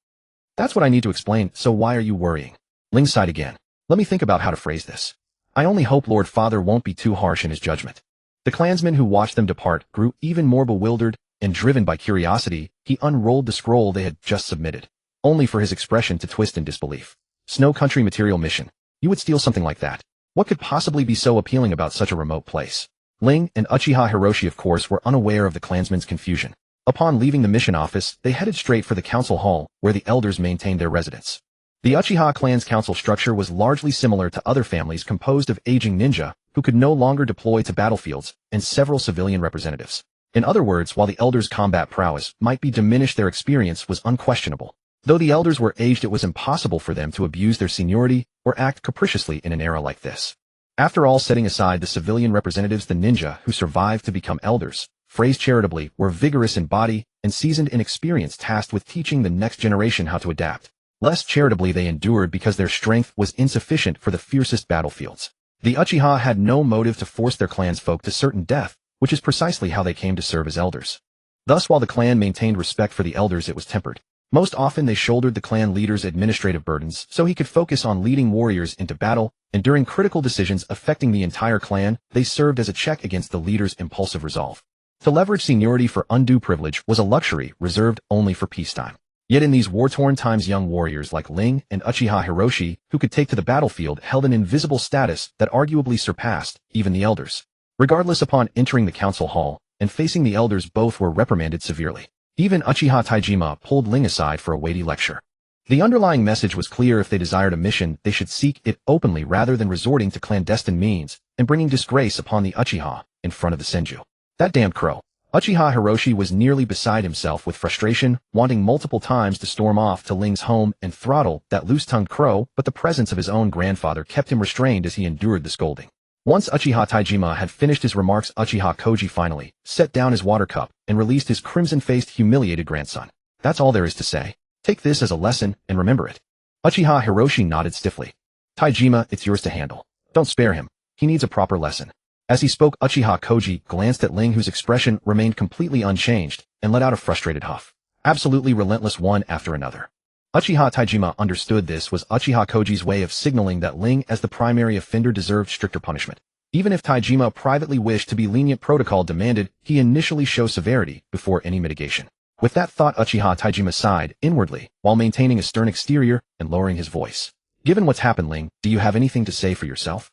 That's what I need to explain, so why are you worrying? Ling sighed again. Let me think about how to phrase this. I only hope Lord Father won't be too harsh in his judgment. The clansman who watched them depart grew even more bewildered, and driven by curiosity, he unrolled the scroll they had just submitted, only for his expression to twist in disbelief. Snow Country material mission. You would steal something like that. What could possibly be so appealing about such a remote place? Ling and Uchiha Hiroshi, of course, were unaware of the clansman's confusion. Upon leaving the mission office, they headed straight for the council hall, where the elders maintained their residence. The Uchiha clan's council structure was largely similar to other families, composed of aging ninja, who could no longer deploy to battlefields, and several civilian representatives. In other words, while the elders' combat prowess might be diminished, their experience was unquestionable. Though the elders were aged, it was impossible for them to abuse their seniority or act capriciously in an era like this. After all, setting aside the civilian representatives, the ninja who survived to become elders, phrased charitably, were vigorous in body and seasoned in experience, tasked with teaching the next generation how to adapt. Less charitably, they endured because their strength was insufficient for the fiercest battlefields. The Uchiha had no motive to force their clan's folk to certain death, which is precisely how they came to serve as elders. Thus, while the clan maintained respect for the elders, it was tempered. Most often they shouldered the clan leader's administrative burdens so he could focus on leading warriors into battle, and during critical decisions affecting the entire clan, they served as a check against the leader's impulsive resolve. To leverage seniority for undue privilege was a luxury reserved only for peacetime. Yet in these war-torn times, young warriors like Ling and Uchiha Hiroshi, who could take to the battlefield, held an invisible status that arguably surpassed even the elders. Regardless, upon entering the council hall and facing the elders, both were reprimanded severely. Even Uchiha Taijima pulled Ling aside for a weighty lecture. The underlying message was clear: if they desired a mission, they should seek it openly rather than resorting to clandestine means and bringing disgrace upon the Uchiha in front of the Senju. That damned crow. Uchiha Hiroshi was nearly beside himself with frustration, wanting multiple times to storm off to Ling's home and throttle that loose-tongued crow, but the presence of his own grandfather kept him restrained as he endured the scolding. Once Uchiha Taijima had finished his remarks, Uchiha Koji finally set down his water cup and released his crimson-faced, humiliated grandson. That's all there is to say. Take this as a lesson and remember it. Uchiha Hiroshi nodded stiffly. Taijima, it's yours to handle. Don't spare him. He needs a proper lesson. As he spoke, Uchiha Koji glanced at Ling, whose expression remained completely unchanged, and let out a frustrated huff. Absolutely relentless, one after another. Uchiha Taijima understood this was Uchiha Koji's way of signaling that Ling, as the primary offender, deserved stricter punishment. Even if Taijima privately wished to be lenient, protocol demanded he initially show severity before any mitigation. With that thought, Uchiha Taijima sighed inwardly while maintaining a stern exterior and lowering his voice. Given what's happened, Ling, do you have anything to say for yourself?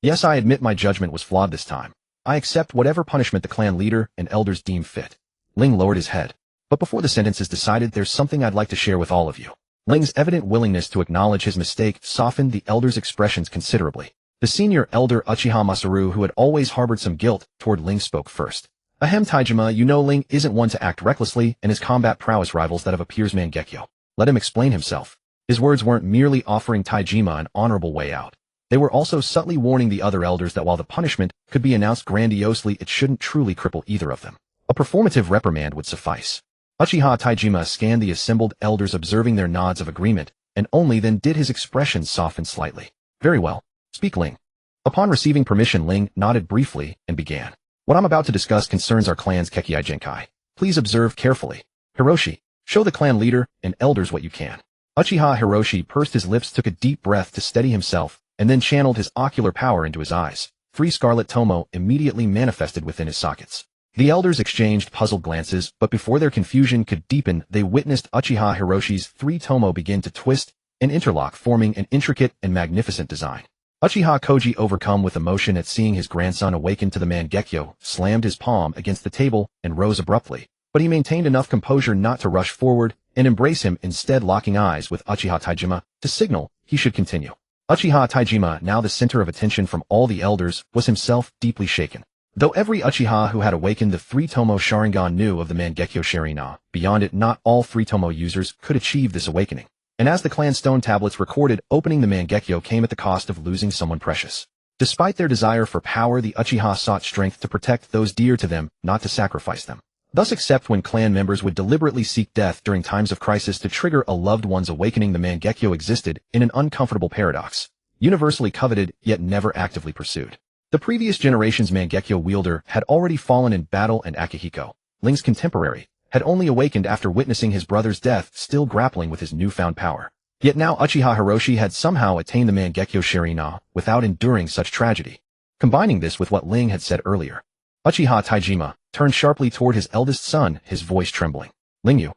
Yes, I admit my judgment was flawed this time. I accept whatever punishment the clan leader and elders deem fit. Ling lowered his head. But before the sentence is decided, there's something I'd like to share with all of you. Ling's evident willingness to acknowledge his mistake softened the elders' expressions considerably. The senior elder, Uchiha Masaru, who had always harbored some guilt toward Ling, spoke first. Ahem, Taijima, you know Ling isn't one to act recklessly, and his combat prowess rivals that of a peer's Mangekyo. Let him explain himself. His words weren't merely offering Taijima an honorable way out. They were also subtly warning the other elders that while the punishment could be announced grandiosely, it shouldn't truly cripple either of them. A performative reprimand would suffice. Uchiha Taijima scanned the assembled elders, observing their nods of agreement, and only then did his expression soften slightly. Very well. Speak, Ling. Upon receiving permission, Ling nodded briefly and began. What I'm about to discuss concerns our clan's Kekkei Genkai. Please observe carefully. Hiroshi, show the clan leader and elders what you can. Uchiha Hiroshi pursed his lips, took a deep breath to steady himself, and then channeled his ocular power into his eyes. 3 scarlet tomo immediately manifested within his sockets. The elders exchanged puzzled glances, but before their confusion could deepen, they witnessed Uchiha Hiroshi's 3 tomo begin to twist and interlock, forming an intricate and magnificent design. Uchiha Koji, overcome with emotion at seeing his grandson awaken to the Mangekyo, slammed his palm against the table and rose abruptly, but he maintained enough composure not to rush forward and embrace him, instead locking eyes with Uchiha Taijima to signal he should continue. Uchiha Taijima, now the center of attention from all the elders, was himself deeply shaken. Though every Uchiha who had awakened the 3 tomo Sharingan knew of the Mangekyo Sharina, beyond it not all 3 tomo users could achieve this awakening. And as the clan stone tablets recorded, opening the Mangekyo came at the cost of losing someone precious. Despite their desire for power, the Uchiha sought strength to protect those dear to them, not to sacrifice them. Thus, except when clan members would deliberately seek death during times of crisis to trigger a loved one's awakening, the Mangekyo existed in an uncomfortable paradox. Universally coveted, yet never actively pursued. The previous generation's Mangekyo wielder had already fallen in battle, and Akihiko, Ling's contemporary, had only awakened after witnessing his brother's death, still grappling with his newfound power. Yet now Uchiha Hiroshi had somehow attained the Mangekyo Sharina without enduring such tragedy. Combining this with what Ling had said earlier, Uchiha Taijima turned sharply toward his eldest son, his voice trembling. Ling, you.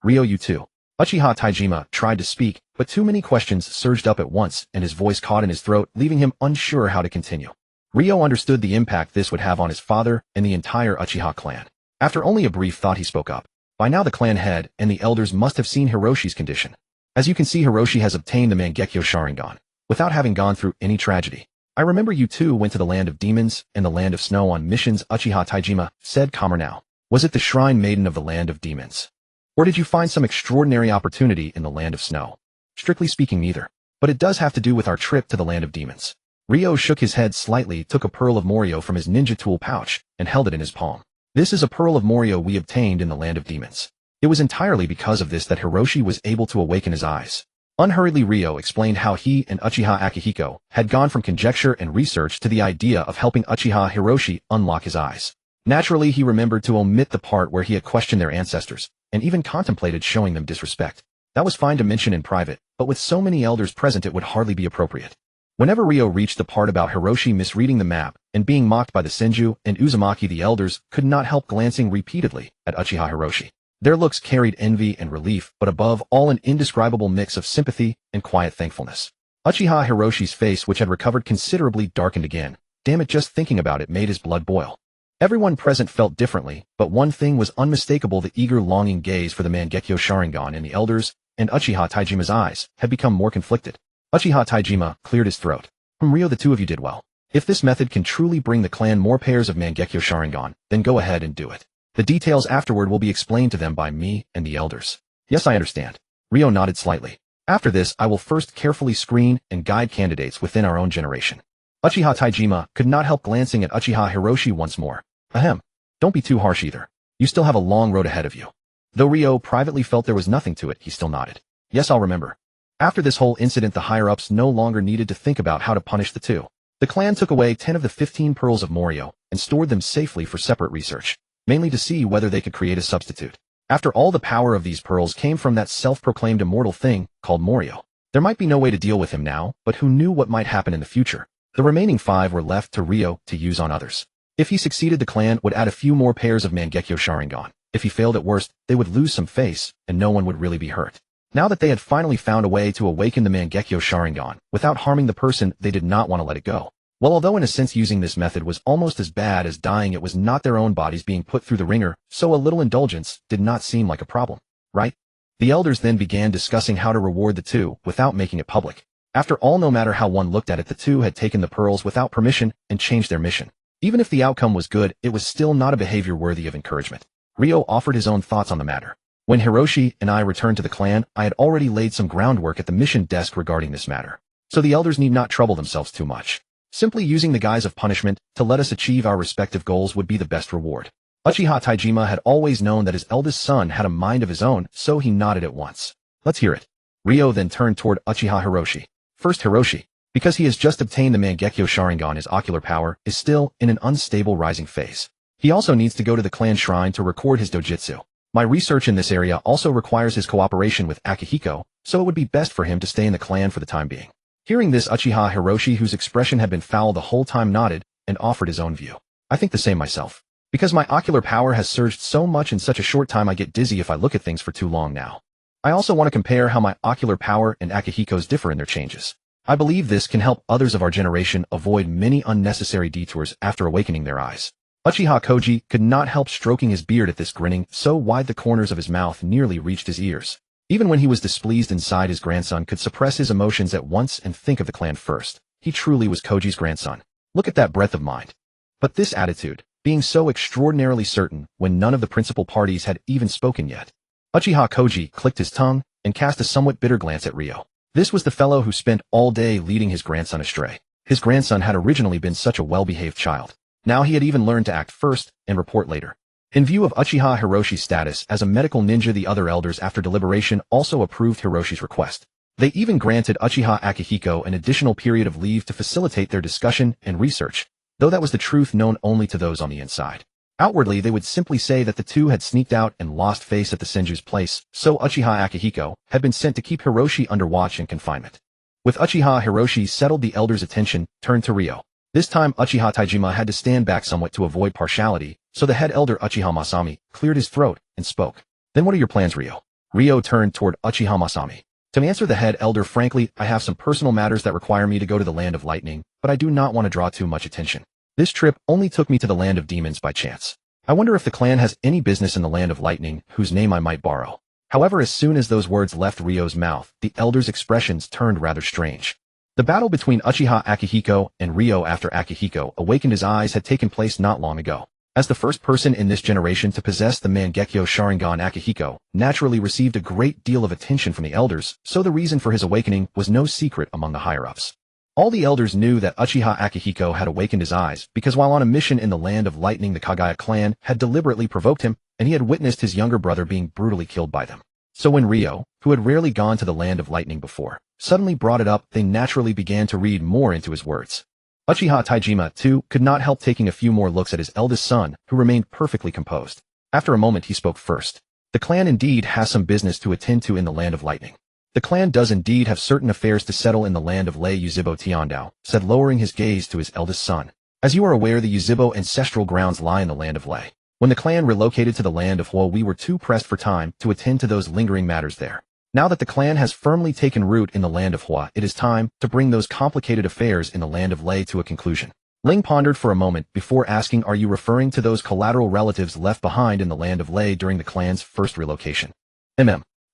Ryo, you too. Uchiha Taijima tried to speak, but too many questions surged up at once, and his voice caught in his throat, leaving him unsure how to continue. Ryo understood the impact this would have on his father and the entire Uchiha clan. After only a brief thought, he spoke up. By now the clan head and the elders must have seen Hiroshi's condition. As you can see, Hiroshi has obtained the Mangekyo Sharingan without having gone through any tragedy. I remember you two went to the land of demons and the land of snow on missions, Uchiha Taijima said calmer now. Was it the Shrine Maiden of the land of demons? Or did you find some extraordinary opportunity in the land of snow? Strictly speaking, neither. But it does have to do with our trip to the land of demons. Ryo shook his head slightly, took a pearl of Morio from his ninja tool pouch, and held it in his palm. This is a pearl of Morio we obtained in the land of demons. It was entirely because of this that Hiroshi was able to awaken his eyes. Unhurriedly, Ryo explained how he and Uchiha Akihiko had gone from conjecture and research to the idea of helping Uchiha Hiroshi unlock his eyes. Naturally, he remembered to omit the part where he had questioned their ancestors, and even contemplated showing them disrespect. That was fine to mention in private, but with so many elders present it would hardly be appropriate. Whenever Ryo reached the part about Hiroshi misreading the map and being mocked by the Senju and Uzumaki, the elders could not help glancing repeatedly at Uchiha Hiroshi. Their looks carried envy and relief, but above all an indescribable mix of sympathy and quiet thankfulness. Uchiha Hiroshi's face, which had recovered considerably, darkened again. Damn it, just thinking about it made his blood boil. Everyone present felt differently, but one thing was unmistakable: the eager, longing gaze for the Mangekyo Sharingan in the elders, and Uchiha Taijima's eyes had become more conflicted. Uchiha Taijima cleared his throat. Ryo, the two of you did well. If this method can truly bring the clan more pairs of Mangekyo Sharingan, then go ahead and do it. The details afterward will be explained to them by me and the elders. Yes, I understand. Ryo nodded slightly. After this, I will first carefully screen and guide candidates within our own generation. Uchiha Taijima could not help glancing at Uchiha Hiroshi once more. Ahem. Don't be too harsh either. You still have a long road ahead of you. Though Ryo privately felt there was nothing to it, he still nodded. Yes, I'll remember. After this whole incident, the higher-ups no longer needed to think about how to punish the two. The clan took away 10 of the 15 pearls of Morio and stored them safely for separate research, mainly to see whether they could create a substitute. After all, the power of these pearls came from that self-proclaimed immortal thing called Morio. There might be no way to deal with him now, but who knew what might happen in the future? The remaining 5 were left to Ryo to use on others. If he succeeded, the clan would add a few more pairs of Mangekyo Sharingan. If he failed, at worst, they would lose some face, and no one would really be hurt. Now that they had finally found a way to awaken the Mangekyo Sharingan without harming the person, they did not want to let it go. Well, although in a sense using this method was almost as bad as dying, it was not their own bodies being put through the ringer, so a little indulgence did not seem like a problem, right? The elders then began discussing how to reward the two without making it public. After all, no matter how one looked at it, the two had taken the pearls without permission and changed their mission. Even if the outcome was good, it was still not a behavior worthy of encouragement. Ryo offered his own thoughts on the matter. When Hiroshi and I returned to the clan, I had already laid some groundwork at the mission desk regarding this matter. So the elders need not trouble themselves too much. Simply using the guise of punishment to let us achieve our respective goals would be the best reward. Uchiha Taijima had always known that his eldest son had a mind of his own, so he nodded at once. Let's hear it. Ryo then turned toward Uchiha Hiroshi. First, Hiroshi, because he has just obtained the Mangekyo Sharingan, his ocular power is still in an unstable rising phase. He also needs to go to the clan shrine to record his dojutsu. My research in this area also requires his cooperation with Akihiko, so it would be best for him to stay in the clan for the time being. Hearing this, Uchiha Hiroshi, whose expression had been foul the whole time, nodded and offered his own view. I think the same myself. Because my ocular power has surged so much in such a short time, I get dizzy if I look at things for too long now. I also want to compare how my ocular power and Akihiko's differ in their changes. I believe this can help others of our generation avoid many unnecessary detours after awakening their eyes. Uchiha Koji could not help stroking his beard at this, grinning so wide the corners of his mouth nearly reached his ears. Even when he was displeased inside, his grandson could suppress his emotions at once and think of the clan first. He truly was Koji's grandson. Look at that breadth of mind. But this attitude, being so extraordinarily certain when none of the principal parties had even spoken yet. Uchiha Koji clicked his tongue and cast a somewhat bitter glance at Ryo. This was the fellow who spent all day leading his grandson astray. His grandson had originally been such a well-behaved child. Now he had even learned to act first and report later. In view of Uchiha Hiroshi's status as a medical ninja, the other elders after deliberation also approved Hiroshi's request. They even granted Uchiha Akihiko an additional period of leave to facilitate their discussion and research, though that was the truth known only to those on the inside. Outwardly, they would simply say that the two had sneaked out and lost face at the Senju's place, so Uchiha Akihiko had been sent to keep Hiroshi under watch and confinement. With Uchiha Hiroshi settled, the elders' attention turned to Ryo. This time, Uchiha Taijima had to stand back somewhat to avoid partiality, so the head elder Uchiha Masami cleared his throat and spoke. Then what are your plans, Ryo? Ryo turned toward Uchiha Masami. To answer the head elder, frankly, I have some personal matters that require me to go to the Land of Lightning, but I do not want to draw too much attention. This trip only took me to the Land of Demons by chance. I wonder if the clan has any business in the Land of Lightning whose name I might borrow. However, as soon as those words left Ryo's mouth, the elder's expressions turned rather strange. The battle between Uchiha Akihiko and Ryo after Akihiko awakened his eyes had taken place not long ago. As the first person in this generation to possess the Mangekyo Sharingan, Akihiko naturally received a great deal of attention from the elders, so the reason for his awakening was no secret among the higher-ups. All the elders knew that Uchiha Akihiko had awakened his eyes because while on a mission in the Land of Lightning, the Kagaya clan had deliberately provoked him, and he had witnessed his younger brother being brutally killed by them. So when Ryo, who had rarely gone to the Land of Lightning before, suddenly brought it up, they naturally began to read more into his words. Uchiha Taijima, too, could not help taking a few more looks at his eldest son, who remained perfectly composed. After a moment, he spoke first. The clan indeed has some business to attend to in the land of lightning. The clan does indeed have certain affairs to settle in the land of Lei Yuzibo Tiandao, said lowering his gaze to his eldest son. As you are aware, the Yuzibo ancestral grounds lie in the land of Lei. When the clan relocated to the land of Hua, we were too pressed for time to attend to those lingering matters there. Now that the clan has firmly taken root in the land of Hua, it is time to bring those complicated affairs in the land of Lei to a conclusion. Ling pondered for a moment before asking, are you referring to those collateral relatives left behind in the land of Lei during the clan's first relocation?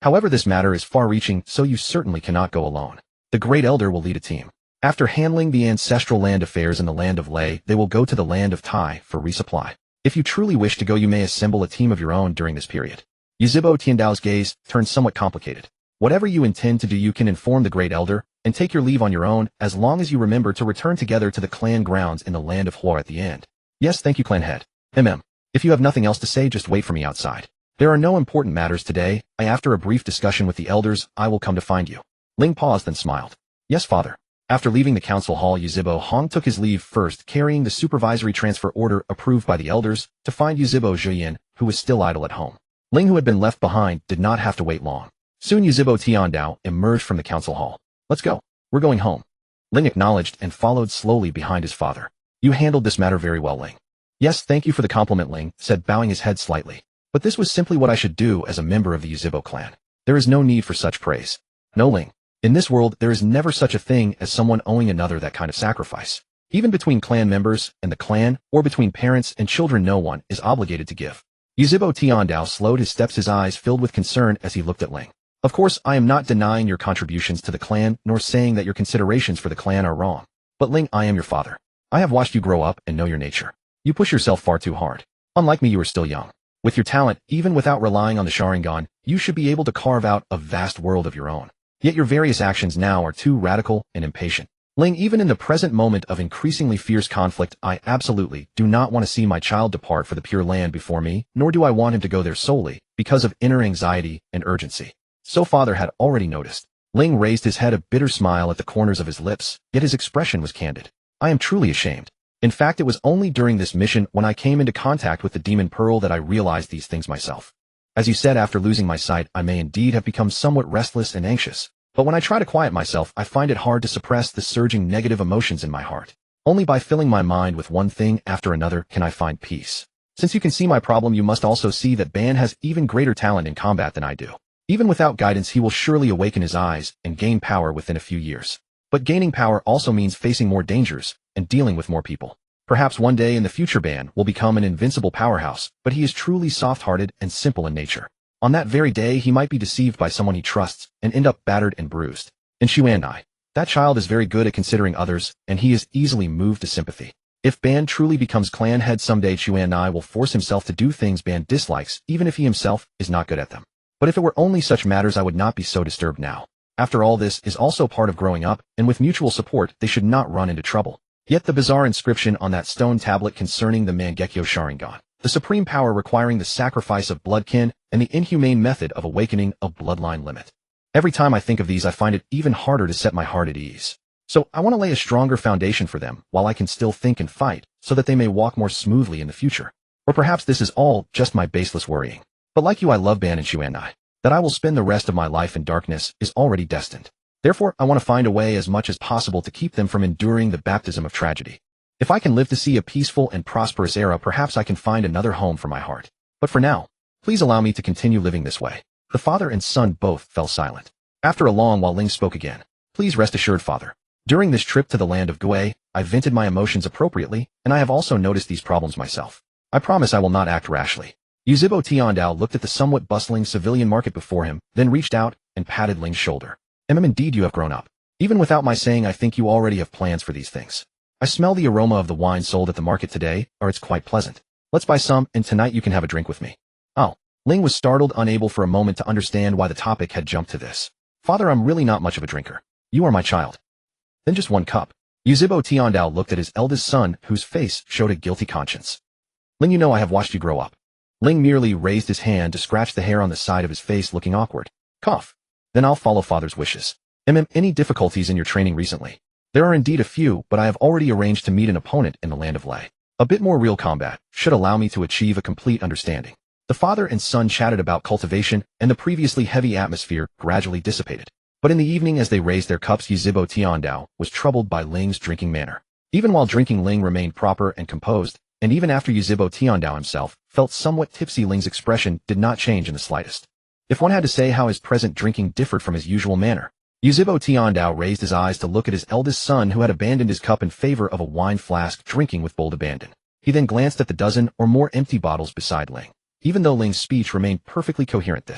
However, this matter is far-reaching, so you certainly cannot go alone. The Great Elder will lead a team. After handling the ancestral land affairs in the land of Lei, they will go to the land of Tai for resupply. If you truly wish to go, you may assemble a team of your own during this period. Yuzibo Tiandao's gaze turned somewhat complicated. Whatever you intend to do, you can inform the Great Elder and take your leave on your own, as long as you remember to return together to the clan grounds in the land of Hua at the end. Yes, thank you, clan head. If you have nothing else to say, just wait for me outside. There are no important matters today. After a brief discussion with the elders, I will come to find you. Ling paused then smiled. Yes, father. After leaving the council hall, Yuzibo Hong took his leave first, carrying the supervisory transfer order approved by the elders to find Yuzibo Zhuyin, who was still idle at home. Ling, who had been left behind, did not have to wait long. Soon Yuzibo Tiandao emerged from the council hall. Let's go. We're going home. Ling acknowledged and followed slowly behind his father. You handled this matter very well, Ling. Yes, thank you for the compliment, Ling said, bowing his head slightly. But this was simply what I should do as a member of the Yuzibo clan. There is no need for such praise. No, Ling. In this world, there is never such a thing as someone owing another that kind of sacrifice. Even between clan members and the clan, or between parents and children, no one is obligated to give. Yuzibo Tiandao slowed his steps, his eyes filled with concern as he looked at Ling. Of course, I am not denying your contributions to the clan, nor saying that your considerations for the clan are wrong. But Ling, I am your father. I have watched you grow up and know your nature. You push yourself far too hard. Unlike me, you are still young. With your talent, even without relying on the Sharingan, you should be able to carve out a vast world of your own. Yet your various actions now are too radical and impatient. Ling, even in the present moment of increasingly fierce conflict, I absolutely do not want to see my child depart for the Pure Land before me, nor do I want him to go there solely because of inner anxiety and urgency. So father had already noticed. Ling raised his head, a bitter smile at the corners of his lips, yet his expression was candid. I am truly ashamed. In fact, it was only during this mission when I came into contact with the Demon Pearl that I realized these things myself. As you said, after losing my sight, I may indeed have become somewhat restless and anxious. But when I try to quiet myself, I find it hard to suppress the surging negative emotions in my heart. Only by filling my mind with one thing after another can I find peace. Since you can see my problem, you must also see that Ban has even greater talent in combat than I do. Even without guidance, he will surely awaken his eyes and gain power within a few years. But gaining power also means facing more dangers and dealing with more people. Perhaps one day in the future, Ban will become an invincible powerhouse, but he is truly soft-hearted and simple in nature. On that very day, he might be deceived by someone he trusts and end up battered and bruised. And Xuanai, that child is very good at considering others, and he is easily moved to sympathy. If Ban truly becomes clan head someday, Xuanai will force himself to do things Ban dislikes, even if he himself is not good at them. But if it were only such matters, I would not be so disturbed now. After all, this is also part of growing up, and with mutual support, they should not run into trouble. Yet the bizarre inscription on that stone tablet concerning the Mangekyo Sharingan, the supreme power requiring the sacrifice of bloodkin, and the inhumane method of awakening a bloodline limit. Every time I think of these, I find it even harder to set my heart at ease. So I want to lay a stronger foundation for them while I can still think and fight, so that they may walk more smoothly in the future. Or perhaps this is all just my baseless worrying. But like you, I love Ban and Xuanai. That I will spend the rest of my life in darkness is already destined. Therefore, I want to find a way as much as possible to keep them from enduring the baptism of tragedy. If I can live to see a peaceful and prosperous era, perhaps I can find another home for my heart. But for now, please allow me to continue living this way. The father and son both fell silent. After a long while, Ling spoke again. Please rest assured, father. During this trip to the land of Gui, I vented my emotions appropriately, and I have also noticed these problems myself. I promise I will not act rashly. Yuzibo Tiandao looked at the somewhat bustling civilian market before him, then reached out and patted Ling's shoulder. Indeed, you have grown up. Even without my saying, I think you already have plans for these things. I smell the aroma of the wine sold at the market today, or it's quite pleasant. Let's buy some, and tonight you can have a drink with me. Oh. Ling was startled, unable for a moment to understand why the topic had jumped to this. Father, I'm really not much of a drinker. You are my child. Then just one cup. Yuzibo Tiandao looked at his eldest son, whose face showed a guilty conscience. Ling, you know I have watched you grow up. Ling merely raised his hand to scratch the hair on the side of his face, looking awkward. Cough. Then I'll follow father's wishes. Any difficulties in your training recently? There are indeed a few, but I have already arranged to meet an opponent in the land of Lei. A bit more real combat should allow me to achieve a complete understanding. The father and son chatted about cultivation, and the previously heavy atmosphere gradually dissipated. But in the evening as they raised their cups, Yuzhibo Tiandao was troubled by Ling's drinking manner. Even while drinking, Ling remained proper and composed, and even after Yuzhibo Tiandao himself felt somewhat tipsy, Ling's expression did not change in the slightest. If one had to say how his present drinking differed from his usual manner, Yuzhibo Tiandao raised his eyes to look at his eldest son, who had abandoned his cup in favor of a wine flask, drinking with bold abandon. He then glanced at the dozen or more empty bottles beside Ling. Even though Ling's speech remained perfectly coherent,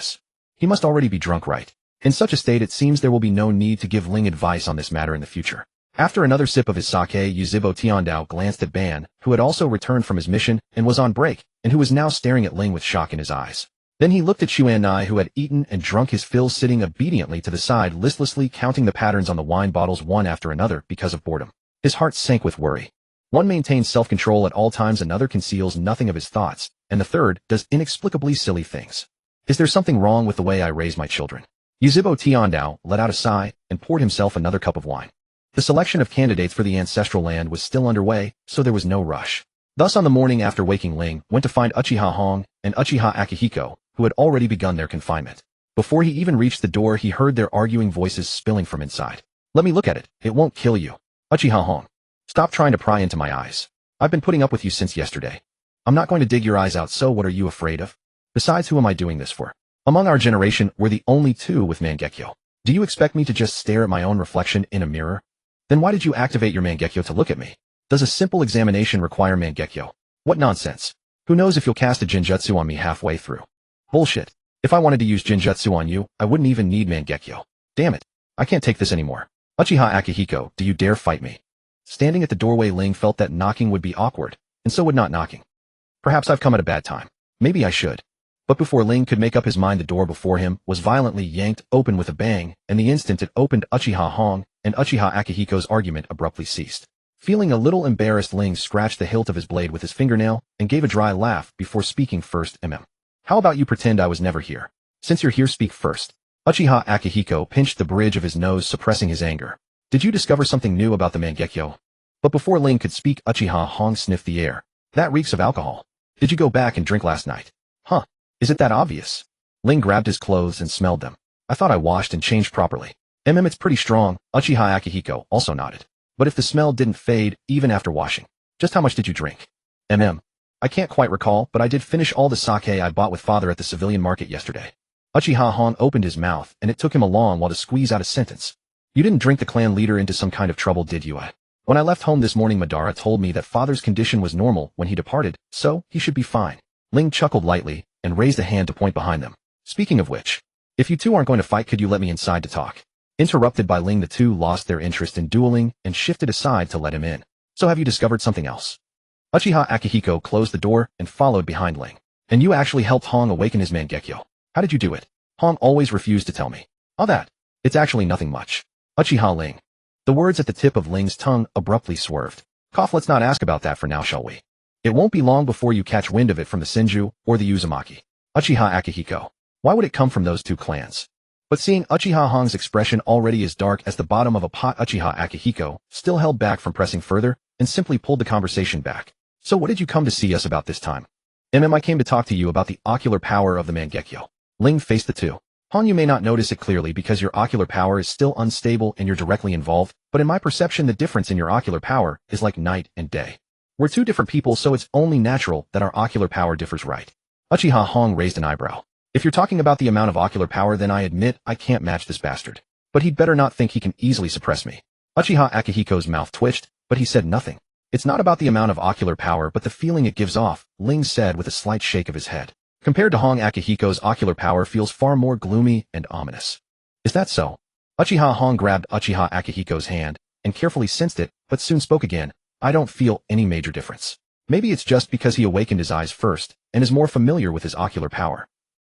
he must already be drunk, right? In such a state, it seems there will be no need to give Ling advice on this matter in the future. After another sip of his sake, Yuzhibo Tiandao glanced at Ban, who had also returned from his mission and was on break, and who was now staring at Ling with shock in his eyes. Then he looked at Xuanai, who had eaten and drunk his fill, sitting obediently to the side, listlessly counting the patterns on the wine bottles one after another because of boredom. His heart sank with worry. One maintains self-control at all times, another conceals nothing of his thoughts, and the third does inexplicably silly things. Is there something wrong with the way I raise my children? Yuzhibo Tiandao let out a sigh and poured himself another cup of wine. The selection of candidates for the ancestral land was still underway, so there was no rush. Thus on the morning after waking, Ling went to find Uchiha Hong and Uchiha Akihiko, who had already begun their confinement. Before he even reached the door, he heard their arguing voices spilling from inside. Let me look at it. It won't kill you. Uchiha Hong. Stop trying to pry into my eyes. I've been putting up with you since yesterday. I'm not going to dig your eyes out, so what are you afraid of? Besides, who am I doing this for? Among our generation, we're the only two with Mangekyo. Do you expect me to just stare at my own reflection in a mirror? Then why did you activate your Mangekyo to look at me? Does a simple examination require Mangekyo? What nonsense. Who knows if you'll cast a Jinjutsu on me halfway through? Bullshit. If I wanted to use Jinjutsu on you, I wouldn't even need Mangekyo. Damn it. I can't take this anymore. Uchiha Akihiko, do you dare fight me? Standing at the doorway, Ling felt that knocking would be awkward, and so would not knocking. Perhaps I've come at a bad time. Maybe I should. But before Ling could make up his mind, the door before him was violently yanked open with a bang, and the instant it opened, Uchiha Hong and Uchiha Akihiko's argument abruptly ceased. Feeling a little embarrassed, Ling scratched the hilt of his blade with his fingernail and gave a dry laugh before speaking first. How about you pretend I was never here? Since you're here, speak first. Uchiha Akihiko pinched the bridge of his nose, suppressing his anger. Did you discover something new about the Mangekyo? But before Ling could speak, Uchiha Hong sniffed the air. That reeks of alcohol. Did you go back and drink last night? Huh. Is it that obvious? Ling grabbed his clothes and smelled them. I thought I washed and changed properly. It's pretty strong. Uchiha Akihiko also nodded. But if the smell didn't fade, even after washing, just how much did you drink? I can't quite recall, but I did finish all the sake I bought with father at the civilian market yesterday. Uchiha Hong opened his mouth, and it took him a long while to squeeze out a sentence. You didn't drink the clan leader into some kind of trouble, did you? When I left home this morning, Madara told me that father's condition was normal when he departed, so he should be fine. Ling chuckled lightly and raised a hand to point behind them. Speaking of which, if you two aren't going to fight, could you let me inside to talk? Interrupted by Ling, the two lost their interest in dueling and shifted aside to let him in. So have you discovered something else? Uchiha Akihiko closed the door and followed behind Ling. And you actually helped Hong awaken his Mangekyo. How did you do it? Hong always refused to tell me. All that. It's actually nothing much. Uchiha Ling. The words at the tip of Ling's tongue abruptly swerved. Cough, let's not ask about that for now, shall we? It won't be long before you catch wind of it from the Senju or the Uzumaki. Uchiha Akihiko. Why would it come from those two clans? But seeing Uchiha Hong's expression already as dark as the bottom of a pot, Uchiha Akihiko still held back from pressing further and simply pulled the conversation back. So what did you come to see us about this time? I came to talk to you about the ocular power of the Mangekyo. Ling faced the two. Hong, you may not notice it clearly because your ocular power is still unstable and you're directly involved, but in my perception the difference in your ocular power is like night and day. We're two different people, so it's only natural that our ocular power differs, right? Uchiha Hong raised an eyebrow. If you're talking about the amount of ocular power, then I admit I can't match this bastard. But he'd better not think he can easily suppress me. Uchiha Akihiko's mouth twitched, but he said nothing. It's not about the amount of ocular power but the feeling it gives off, Ling said with a slight shake of his head. Compared to Hong, Akihiko's ocular power feels far more gloomy and ominous. Is that so? Uchiha Hong grabbed Uchiha Akihiko's hand and carefully sensed it, but soon spoke again. I don't feel any major difference. Maybe it's just because he awakened his eyes first and is more familiar with his ocular power.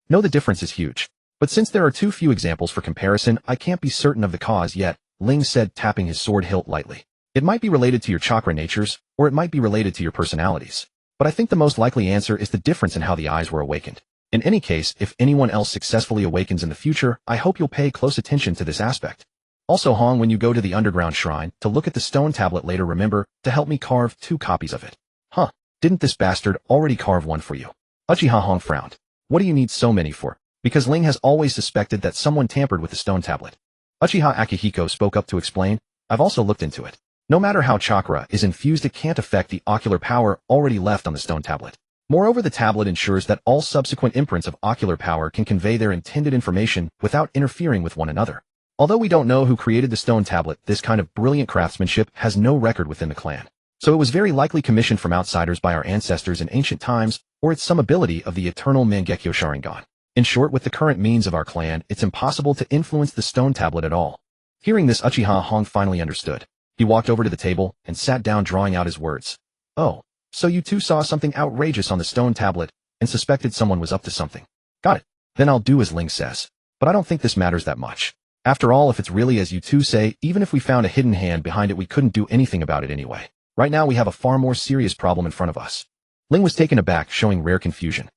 No, the difference is huge. But since there are too few examples for comparison, I can't be certain of the cause yet, Ling said, tapping his sword hilt lightly. It might be related to your chakra natures, or it might be related to your personalities. But I think the most likely answer is the difference in how the eyes were awakened. In any case, if anyone else successfully awakens in the future, I hope you'll pay close attention to this aspect. Also, Hong, when you go to the underground shrine to look at the stone tablet later, remember to help me carve 2 copies of it. Huh, didn't this bastard already carve one for you? Uchiha Hong frowned. What do you need so many for? Because Ling has always suspected that someone tampered with the stone tablet. Uchiha Akihiko spoke up to explain, I've also looked into it. No matter how chakra is infused, it can't affect the ocular power already left on the stone tablet. Moreover, the tablet ensures that all subsequent imprints of ocular power can convey their intended information without interfering with one another. Although we don't know who created the stone tablet, this kind of brilliant craftsmanship has no record within the clan. So it was very likely commissioned from outsiders by our ancestors in ancient times, or it's some ability of the eternal Mangekyo Sharingan. In short, with the current means of our clan, it's impossible to influence the stone tablet at all. Hearing this, Uchiha Hong finally understood. He walked over to the table and sat down, drawing out his words. Oh, so you two saw something outrageous on the stone tablet and suspected someone was up to something. Got it. Then I'll do as Ling says. But I don't think this matters that much. After all, if it's really as you two say, even if we found a hidden hand behind it, we couldn't do anything about it anyway. Right now we have a far more serious problem in front of us. Ling was taken aback, showing rare confusion.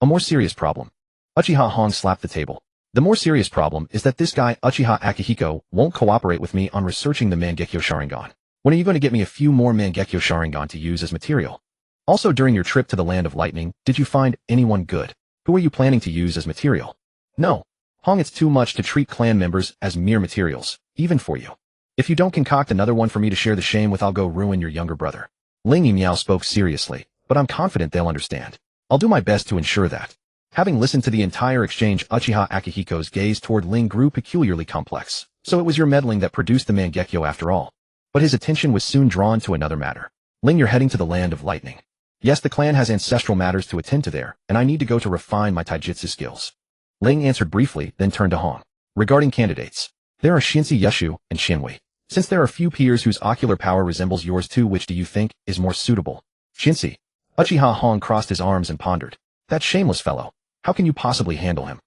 A more serious problem? Uchiha Hong slapped the table. The more serious problem is that this guy Uchiha Akihiko won't cooperate with me on researching the Mangekyo Sharingan. When are you going to get me a few more Mangekyo Sharingan to use as material? Also, during your trip to the Land of Lightning, did you find anyone good? Who are you planning to use as material? No. Hong, it's too much to treat clan members as mere materials, even for you. If you don't concoct another one for me to share the shame with, I'll go ruin your younger brother. Ling Yimiao spoke seriously, but I'm confident they'll understand. I'll do my best to ensure that. Having listened to the entire exchange, Uchiha Akihiko's gaze toward Ling grew peculiarly complex. So it was your meddling that produced the Mangekyo after all. But his attention was soon drawn to another matter. Ling, you're heading to the Land of Lightning. Yes, the clan has ancestral matters to attend to there, and I need to go to refine my taijutsu skills. Ling answered briefly, then turned to Hong. Regarding candidates, there are Shinsi Yeshu and Shinhui. Since there are few peers whose ocular power resembles yours too, which do you think is more suitable? Shinsi. Uchiha Hong crossed his arms and pondered. That shameless fellow. How can you possibly handle him?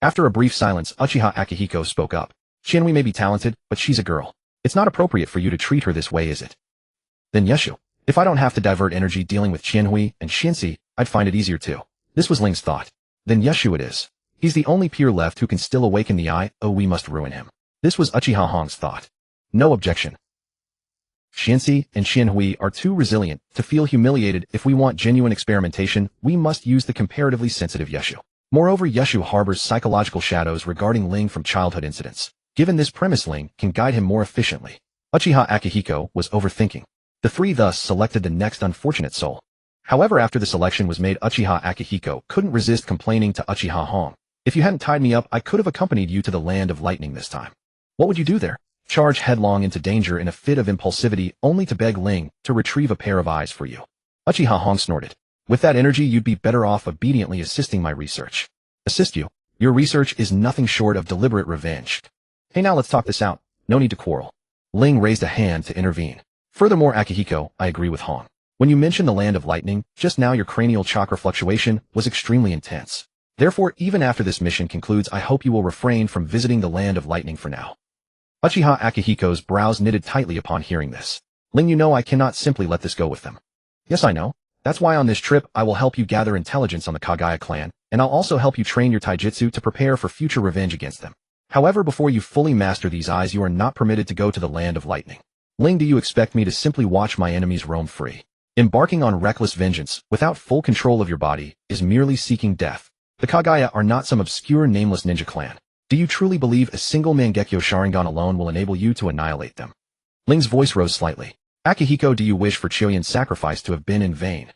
After a brief silence, Uchiha Akihiko spoke up. Shinhui may be talented, but she's a girl. It's not appropriate for you to treat her this way, is it? Then Yeshu. If I don't have to divert energy dealing with Shinhui and Shinsi, I'd find it easier too. This was Ling's thought. Then Yeshu it is. He's the only peer left who can still awaken the eye. Oh, we must ruin him. This was Uchiha Hong's thought. No objection. Shinsi and Shinhui are too resilient to feel humiliated. If we want genuine experimentation, we must use the comparatively sensitive Yeshu. Moreover, Yeshu harbors psychological shadows regarding Ling from childhood incidents. Given this premise, Ling can guide him more efficiently. Uchiha Akihiko was overthinking. The three thus selected the next unfortunate soul. However, after the selection was made, Uchiha Akihiko couldn't resist complaining to Uchiha Hong. If you hadn't tied me up, I could have accompanied you to the Land of Lightning this time. What would you do there? Charge headlong into danger in a fit of impulsivity, only to beg Ling to retrieve a pair of eyes for you. Uchiha Hong snorted. With that energy, you'd be better off obediently assisting my research. Assist you? Your research is nothing short of deliberate revenge. Hey, now let's talk this out. No need to quarrel. Ling raised a hand to intervene. Furthermore, Akihiko, I agree with Hong. When you mentioned the Land of Lightning, just now your cranial chakra fluctuation was extremely intense. Therefore, even after this mission concludes, I hope you will refrain from visiting the Land of Lightning for now. Uchiha Akihiko's brows knitted tightly upon hearing this. Ling, you know I cannot simply let this go with them. Yes, I know. That's why on this trip I will help you gather intelligence on the Kagaya clan, and I'll also help you train your taijutsu to prepare for future revenge against them. However, before you fully master these eyes, you are not permitted to go to the Land of Lightning. Ling, do you expect me to simply watch my enemies roam free? Embarking on reckless vengeance without full control of your body is merely seeking death. The Kagaya are not some obscure nameless ninja clan. Do you truly believe a single Mangekyo Sharingan alone will enable you to annihilate them? Ling's voice rose slightly. Akihiko, do you wish for Chioyun's sacrifice to have been in vain?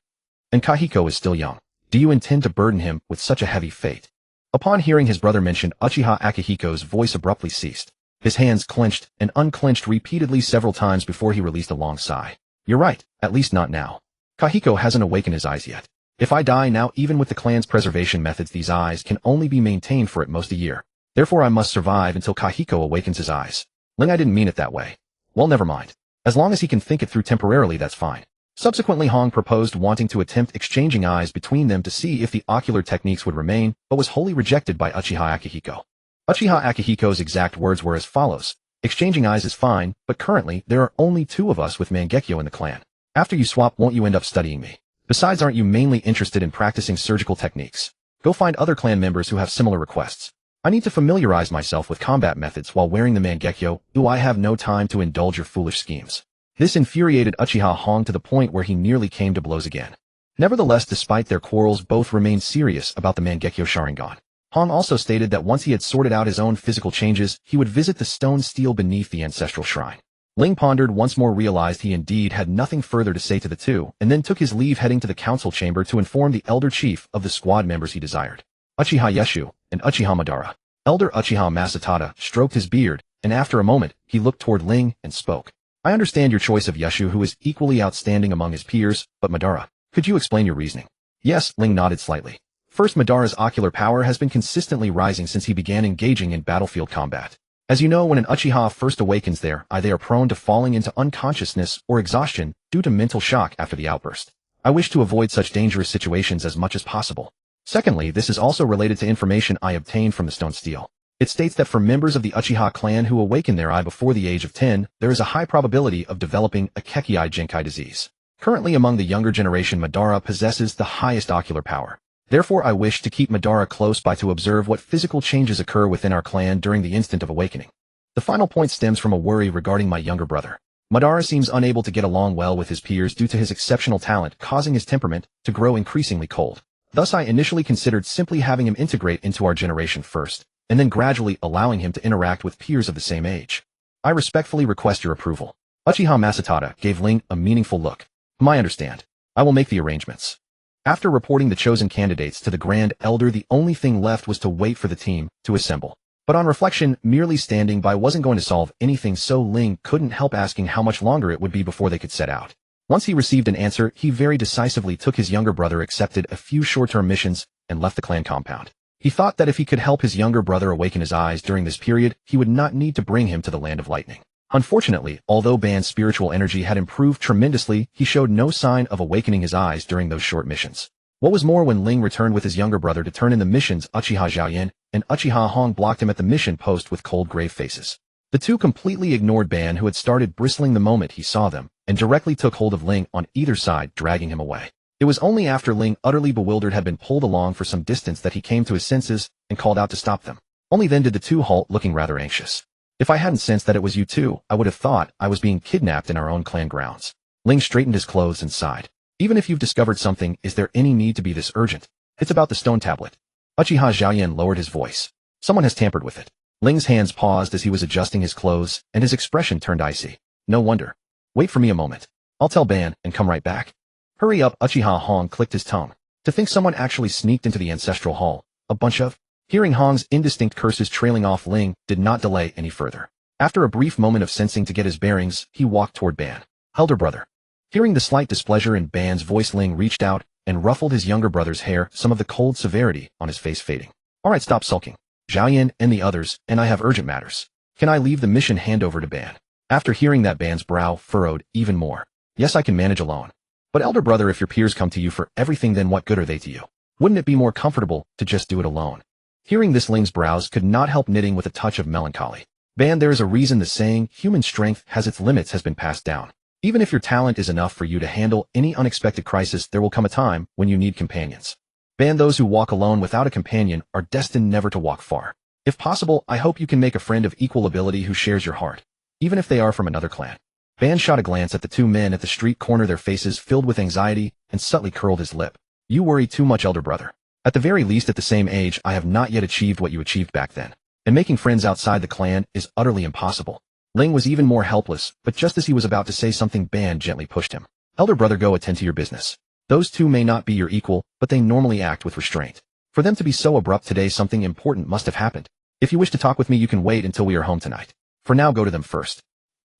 And Kahiko is still young. Do you intend to burden him with such a heavy fate? Upon hearing his brother mentioned, Uchiha Akihiko's voice abruptly ceased. His hands clenched and unclenched repeatedly several times before he released a long sigh. You're right, at least not now. Kahiko hasn't awakened his eyes yet. If I die now, even with the clan's preservation methods, these eyes can only be maintained for at most a year. Therefore, I must survive until Kahiko awakens his eyes. Ling, I didn't mean it that way. Well, never mind. As long as he can think it through temporarily, that's fine. Subsequently, Hong proposed wanting to attempt exchanging eyes between them to see if the ocular techniques would remain, but was wholly rejected by Uchiha Akihiko. Uchiha Akihiko's exact words were as follows. Exchanging eyes is fine, but currently, there are only 2 of us with Mangekyo in the clan. After you swap, won't you end up studying me? Besides, aren't you mainly interested in practicing surgical techniques? Go find other clan members who have similar requests. I need to familiarize myself with combat methods while wearing the Mangekyo. I have no time to indulge your foolish schemes. This infuriated Uchiha Hong to the point where he nearly came to blows again. Nevertheless, despite their quarrels, both remained serious about the Mangekyo Sharingan. Hong also stated that once he had sorted out his own physical changes, he would visit the stone stele beneath the ancestral shrine. Ling pondered once more, realized he indeed had nothing further to say to the two, and then took his leave, heading to the council chamber to inform the elder chief of the squad members he desired. Uchiha Yeshu and Uchiha Madara. Elder Uchiha Masatada stroked his beard, and after a moment, he looked toward Ling and spoke. I understand your choice of Yeshu, who is equally outstanding among his peers, but Madara, could you explain your reasoning? Yes, Ling nodded slightly. First, Madara's ocular power has been consistently rising since he began engaging in battlefield combat. As you know, when an Uchiha first awakens they are prone to falling into unconsciousness or exhaustion due to mental shock after the outburst. I wish to avoid such dangerous situations as much as possible. Secondly, this is also related to information I obtained from the stone stele. It states that for members of the Uchiha clan who awaken their eye before the age of 10, there is a high probability of developing a Kekii Genkai disease. Currently among the younger generation, Madara possesses the highest ocular power. Therefore, I wish to keep Madara close by to observe what physical changes occur within our clan during the instant of awakening. The final point stems from a worry regarding my younger brother. Madara seems unable to get along well with his peers due to his exceptional talent, causing his temperament to grow increasingly cold. Thus, I initially considered simply having him integrate into our generation first, and then gradually allowing him to interact with peers of the same age. I respectfully request your approval. Uchiha Masatada gave Ling a meaningful look. I understand. I will make the arrangements. After reporting the chosen candidates to the Grand Elder, the only thing left was to wait for the team to assemble. But on reflection, merely standing by wasn't going to solve anything, so Ling couldn't help asking how much longer it would be before they could set out. Once he received an answer, he very decisively took his younger brother, accepted a few short-term missions, and left the clan compound. He thought that if he could help his younger brother awaken his eyes during this period, he would not need to bring him to the Land of Lightning. Unfortunately, although Ban's spiritual energy had improved tremendously, he showed no sign of awakening his eyes during those short missions. What was more, when Ling returned with his younger brother to turn in the missions, Uchiha Zhaoyan and Uchiha Hong blocked him at the mission post with cold, grave faces. The two completely ignored Ban, who had started bristling the moment he saw them, and directly took hold of Ling on either side, dragging him away. It was only after Ling, utterly bewildered, had been pulled along for some distance that he came to his senses and called out to stop them. Only then did the two halt, looking rather anxious. If I hadn't sensed that it was you two, I would have thought I was being kidnapped in our own clan grounds. Ling straightened his clothes and sighed. Even if you've discovered something, is there any need to be this urgent? It's about the stone tablet. Uchiha Zhaoyan lowered his voice. Someone has tampered with it. Ling's hands paused as he was adjusting his clothes, and his expression turned icy. No wonder. Wait for me a moment. I'll tell Ban and come right back. Hurry up, Uchiha Hong clicked his tongue. To think someone actually sneaked into the ancestral hall. A bunch of... Hearing Hong's indistinct curses trailing off, Ling did not delay any further. After a brief moment of sensing to get his bearings, he walked toward Ban. Elder brother. Hearing the slight displeasure in Ban's voice, Ling reached out and ruffled his younger brother's hair, some of the cold severity on his face fading. All right, stop sulking. Zhaoyan and the others, and I have urgent matters. Can I leave the mission handover to Ban? After hearing that, Ban's brow furrowed even more. Yes, I can manage alone. But elder brother, if your peers come to you for everything, then what good are they to you? Wouldn't it be more comfortable to just do it alone? Hearing this, Ling's brows could not help knitting with a touch of melancholy. Ban, there is a reason the saying, human strength has its limits, has been passed down. Even if your talent is enough for you to handle any unexpected crisis, there will come a time when you need companions. Ban, those who walk alone without a companion are destined never to walk far. If possible, I hope you can make a friend of equal ability who shares your heart, even if they are from another clan. Ban shot a glance at the two men at the street corner, their faces filled with anxiety, and subtly curled his lip. You worry too much, elder brother. At the very least, at the same age, I have not yet achieved what you achieved back then. And making friends outside the clan is utterly impossible. Ling was even more helpless, but just as he was about to say something, Ban gently pushed him. Elder brother, go attend to your business. Those two may not be your equal, but they normally act with restraint. For them to be so abrupt today, something important must have happened. If you wish to talk with me, you can wait until we are home tonight. For now, go to them first.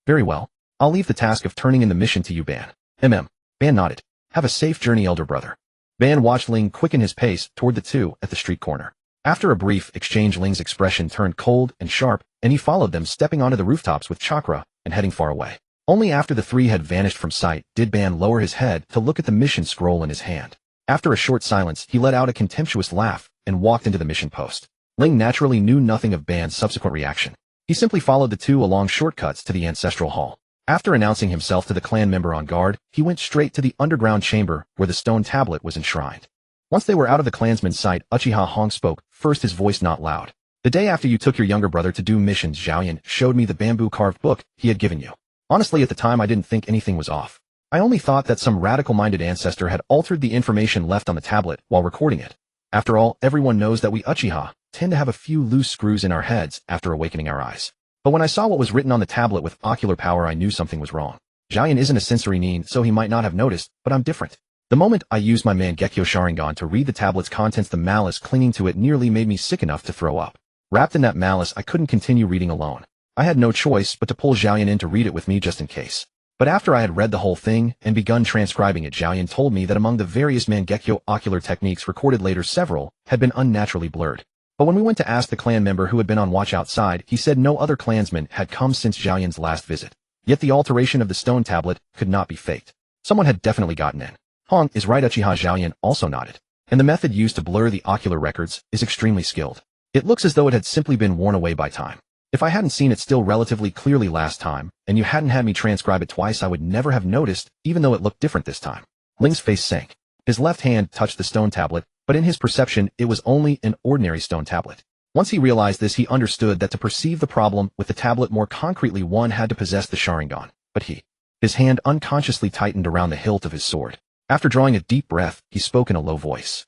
Very well. I'll leave the task of turning in the mission to you, Ban. Ban nodded. Have a safe journey, elder brother. Ban watched Ling quicken his pace toward the two at the street corner. After a brief exchange, Ling's expression turned cold and sharp, and he followed them, stepping onto the rooftops with Chakra and heading far away. Only after the three had vanished from sight did Ban lower his head to look at the mission scroll in his hand. After a short silence, he let out a contemptuous laugh and walked into the mission post. Ling naturally knew nothing of Ban's subsequent reaction. He simply followed the two along shortcuts to the ancestral hall. After announcing himself to the clan member on guard, he went straight to the underground chamber where the stone tablet was enshrined. Once they were out of the clansman's sight, Uchiha Hong spoke, first, his voice not loud. The day after you took your younger brother to do missions, Zhaoyan showed me the bamboo-carved book he had given you. Honestly, at the time I didn't think anything was off. I only thought that some radical-minded ancestor had altered the information left on the tablet while recording it. After all, everyone knows that we Uchiha tend to have a few loose screws in our heads after awakening our eyes. But when I saw what was written on the tablet with ocular power, I knew something was wrong. Xiaoyan isn't a sensory nin, so he might not have noticed, but I'm different. The moment I used my Mangekyo Sharingan to read the tablet's contents, the malice clinging to it nearly made me sick enough to throw up. Wrapped in that malice, I couldn't continue reading alone. I had no choice but to pull Xiaoyan in to read it with me just in case. But after I had read the whole thing and begun transcribing it, Xiaoyan told me that among the various Mangekyo ocular techniques recorded later, several had been unnaturally blurred. But when we went to ask the clan member who had been on watch outside, he said no other clansman had come since Xiaoyan's last visit. Yet the alteration of the stone tablet could not be faked. Someone had definitely gotten in. Hong is right. Uchiha Xiaoyan also nodded. And the method used to blur the ocular records is extremely skilled. It looks as though it had simply been worn away by time. If I hadn't seen it still relatively clearly last time, and you hadn't had me transcribe it twice, I would never have noticed, even though it looked different this time. Ling's face sank. His left hand touched the stone tablet, but in his perception, it was only an ordinary stone tablet. Once he realized this, he understood that to perceive the problem with the tablet more concretely, one had to possess the Sharingan. But his hand unconsciously tightened around the hilt of his sword. After drawing a deep breath, he spoke in a low voice.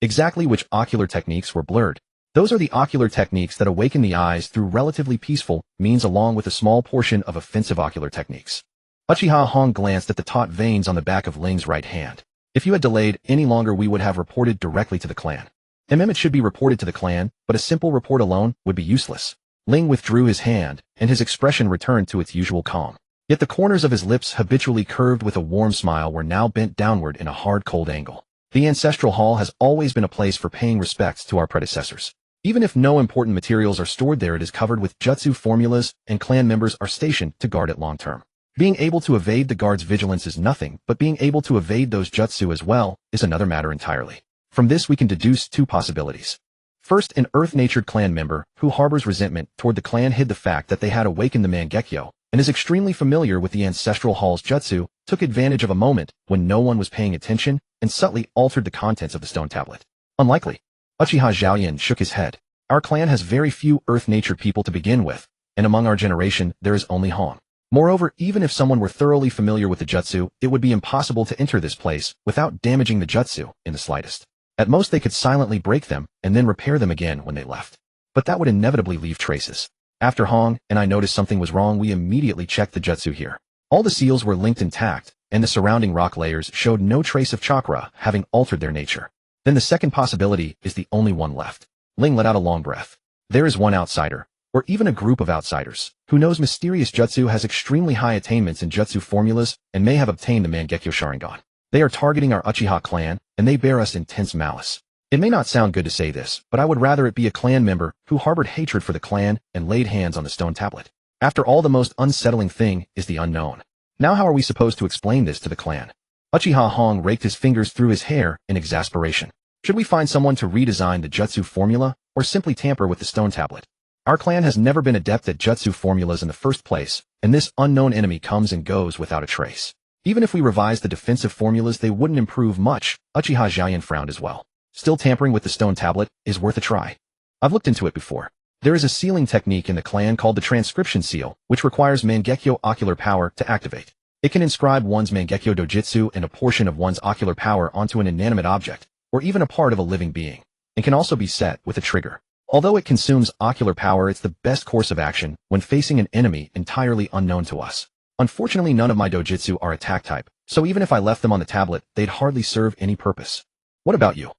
Exactly which ocular techniques were blurred? Those are the ocular techniques that awaken the eyes through relatively peaceful means, along with a small portion of offensive ocular techniques. Uchiha Hong glanced at the taut veins on the back of Ling's right hand. If you had delayed any longer, we would have reported directly to the clan. It should be reported to the clan, but a simple report alone would be useless. Ling withdrew his hand, and his expression returned to its usual calm. Yet the corners of his lips, habitually curved with a warm smile, were now bent downward in a hard, cold angle. The ancestral hall has always been a place for paying respects to our predecessors. Even if no important materials are stored there, it is covered with jutsu formulas, and clan members are stationed to guard it long term. Being able to evade the guard's vigilance is nothing, but being able to evade those jutsu as well is another matter entirely. From this we can deduce two possibilities. First, an earth-natured clan member who harbors resentment toward the clan hid the fact that they had awakened the Mangekyo, and is extremely familiar with the ancestral hall's jutsu, took advantage of a moment when no one was paying attention, and subtly altered the contents of the stone tablet. Unlikely. Uchiha Xiaoyan shook his head. Our clan has very few earth-natured people to begin with, and among our generation there is only Hong. Moreover, even if someone were thoroughly familiar with the jutsu, it would be impossible to enter this place without damaging the jutsu in the slightest. At most they could silently break them and then repair them again when they left. But that would inevitably leave traces. After Hong and I noticed something was wrong, we immediately checked the jutsu here. All the seals were linked intact, and the surrounding rock layers showed no trace of chakra having altered their nature. Then the second possibility is the only one left. Ling let out a long breath. There is one outsider, or even a group of outsiders, who knows mysterious jutsu, has extremely high attainments in jutsu formulas, and may have obtained the Mangekyo Sharingan. They are targeting our Uchiha clan, and they bear us intense malice. It may not sound good to say this, but I would rather it be a clan member who harbored hatred for the clan and laid hands on the stone tablet. After all, the most unsettling thing is the unknown. Now how are we supposed to explain this to the clan? Uchiha Hong raked his fingers through his hair in exasperation. Should we find someone to redesign the jutsu formula, or simply tamper with the stone tablet? Our clan has never been adept at jutsu formulas in the first place, and this unknown enemy comes and goes without a trace. Even if we revise the defensive formulas, they wouldn't improve much. Uchiha Xiaoyan frowned as well. Still, tampering with the stone tablet is worth a try. I've looked into it before. There is a sealing technique in the clan called the transcription seal, which requires Mangekyo ocular power to activate. It can inscribe one's Mangekyo dojutsu and a portion of one's ocular power onto an inanimate object, or even a part of a living being, and can also be set with a trigger. Although it consumes ocular power, it's the best course of action when facing an enemy entirely unknown to us. Unfortunately, none of my dojutsu are attack type, so even if I left them on the tablet, they'd hardly serve any purpose. What about you?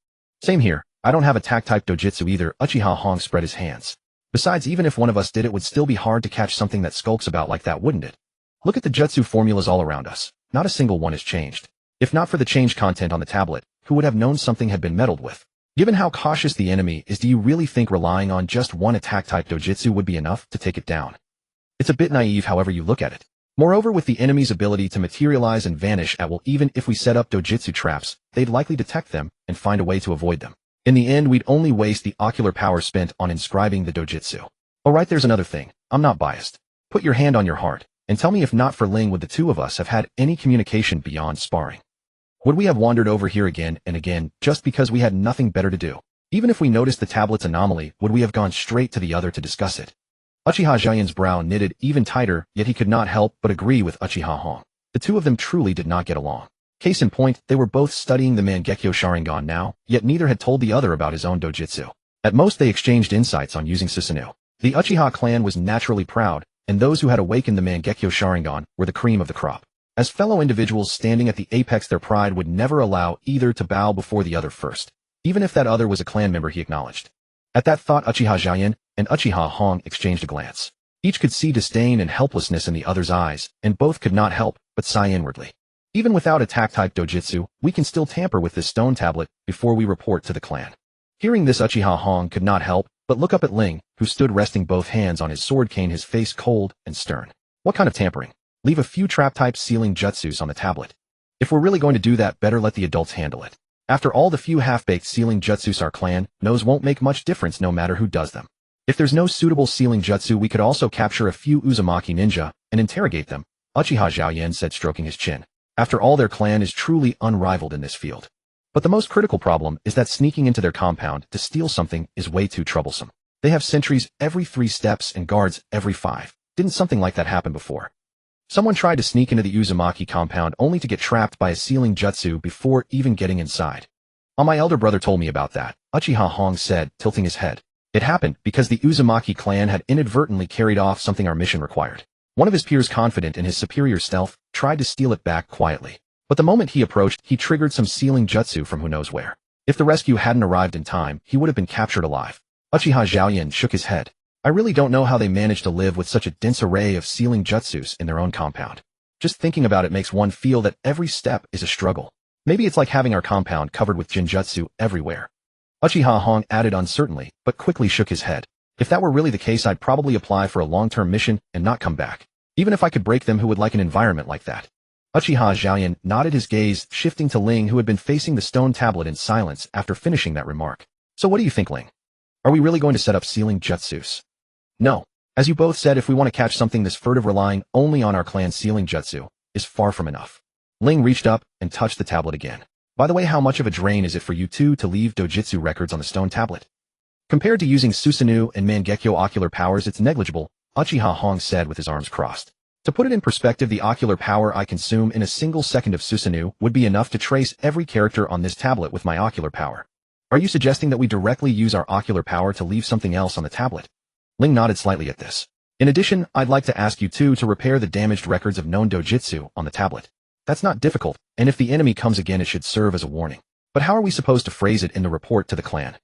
Same here. I don't have attack type dojutsu either. Uchiha Hong spread his hands. Besides, even if one of us did, it would still be hard to catch something that skulks about like that, wouldn't it? Look at the jutsu formulas all around us. Not a single one has changed. If not for the changed content on the tablet, who would have known something had been meddled with? Given how cautious the enemy is, do you really think relying on just one attack type dojutsu would be enough to take it down? It's a bit naive however you look at it. Moreover, with the enemy's ability to materialize and vanish at will, even if we set up dojutsu traps, they'd likely detect them and find a way to avoid them. In the end, we'd only waste the ocular power spent on inscribing the dojutsu. Alright, there's another thing. I'm not biased. Put your hand on your heart, and tell me if not for Ling would the two of us have had any communication beyond sparring. Would we have wandered over here again and again just because we had nothing better to do? Even if we noticed the tablet's anomaly, would we have gone straight to the other to discuss it? Uchiha Xiaoyan's brow knitted even tighter, yet he could not help but agree with Uchiha Hong. The two of them truly did not get along. Case in point, they were both studying the Mangekyo Sharingan now, yet neither had told the other about his own dojutsu. At most they exchanged insights on using Susanoo. The Uchiha clan was naturally proud, and those who had awakened the Mangekyo Sharingan were the cream of the crop. As fellow individuals standing at the apex, their pride would never allow either to bow before the other first, even if that other was a clan member he acknowledged. At that thought, Uchiha Jian and Uchiha Hong exchanged a glance. Each could see disdain and helplessness in the other's eyes, and both could not help but sigh inwardly. Even without attack-type dojutsu, we can still tamper with this stone tablet before we report to the clan. Hearing this, Uchiha Hong could not help but look up at Ling, who stood resting both hands on his sword cane, his face cold and stern. What kind of tampering? Leave a few trap-type sealing jutsus on the tablet. If we're really going to do that, better let the adults handle it. After all, the few half-baked sealing jutsus our clan knows won't make much difference no matter who does them. If there's no suitable sealing jutsu, we could also capture a few Uzumaki ninja and interrogate them, Uchiha Zhaoyan said, stroking his chin. After all, their clan is truly unrivaled in this field. But the most critical problem is that sneaking into their compound to steal something is way too troublesome. They have sentries every 3 steps and guards every 5. Didn't something like that happen before? Someone tried to sneak into the Uzumaki compound only to get trapped by a sealing jutsu before even getting inside. My elder brother told me about that, Uchiha Hong said, tilting his head. It happened because the Uzumaki clan had inadvertently carried off something our mission required. One of his peers, confident in his superior stealth, tried to steal it back quietly. But the moment he approached, he triggered some sealing jutsu from who knows where. If the rescue hadn't arrived in time, he would have been captured alive. Uchiha Zhaoyan shook his head. I really don't know how they managed to live with such a dense array of sealing jutsus in their own compound. Just thinking about it makes one feel that every step is a struggle. Maybe it's like having our compound covered with jinjutsu everywhere. Uchiha Hong added uncertainly, but quickly shook his head. If that were really the case, I'd probably apply for a long-term mission and not come back. Even if I could break them, who would like an environment like that? Uchiha Zhaoyan nodded, his gaze shifting to Ling, who had been facing the stone tablet in silence after finishing that remark. So what do you think, Ling? Are we really going to set up sealing jutsus? No. As you both said, if we want to catch something this furtive, relying only on our clan's sealing jutsu is far from enough. Ling reached up and touched the tablet again. By the way, how much of a drain is it for you two to leave dojutsu records on the stone tablet? Compared to using Susanoo and Mangekyo ocular powers, it's negligible, Uchiha Hong said with his arms crossed. To put it in perspective, the ocular power I consume in a single second of Susanoo would be enough to trace every character on this tablet with my ocular power. Are you suggesting that we directly use our ocular power to leave something else on the tablet? Ling nodded slightly at this. In addition, I'd like to ask you two to repair the damaged records of known dojutsu on the tablet. That's not difficult, and if the enemy comes again, it should serve as a warning. But how are we supposed to phrase it in the report to the clan?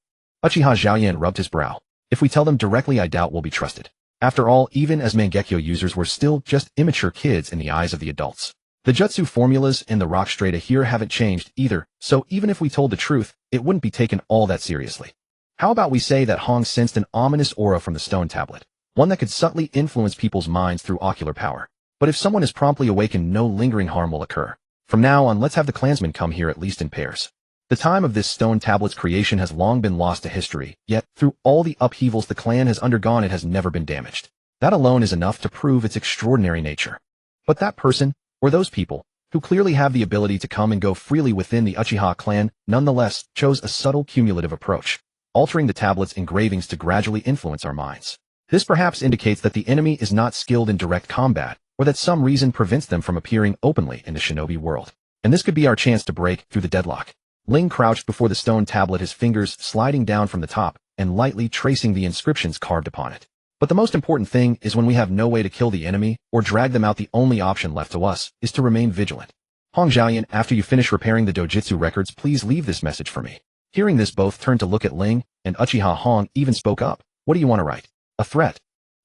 Uchiha Zhaoyan rubbed his brow. If we tell them directly, I doubt we'll be trusted. After all, even as Mangekyo users, we're still just immature kids in the eyes of the adults. The jutsu formulas and the rock strata here haven't changed either, so even if we told the truth, it wouldn't be taken all that seriously. How about we say that Hong sensed an ominous aura from the stone tablet, one that could subtly influence people's minds through ocular power. But if someone is promptly awakened, no lingering harm will occur. From now on, let's have the clansmen come here, at least in pairs. The time of this stone tablet's creation has long been lost to history, yet through all the upheavals the clan has undergone, it has never been damaged. That alone is enough to prove its extraordinary nature. But that person, or those people, who clearly have the ability to come and go freely within the Uchiha clan, nonetheless chose a subtle cumulative approach, altering the tablet's engravings to gradually influence our minds. This perhaps indicates that the enemy is not skilled in direct combat, or that some reason prevents them from appearing openly in the shinobi world. And this could be our chance to break through the deadlock. Ling crouched before the stone tablet, his fingers sliding down from the top and lightly tracing the inscriptions carved upon it. But the most important thing is, when we have no way to kill the enemy or drag them out, the only option left to us is to remain vigilant. Hong Zhaoyan, after you finish repairing the dojutsu records, please leave this message for me. Hearing this, both turned to look at Ling, and Uchiha Hong even spoke up. What do you want to write? A threat?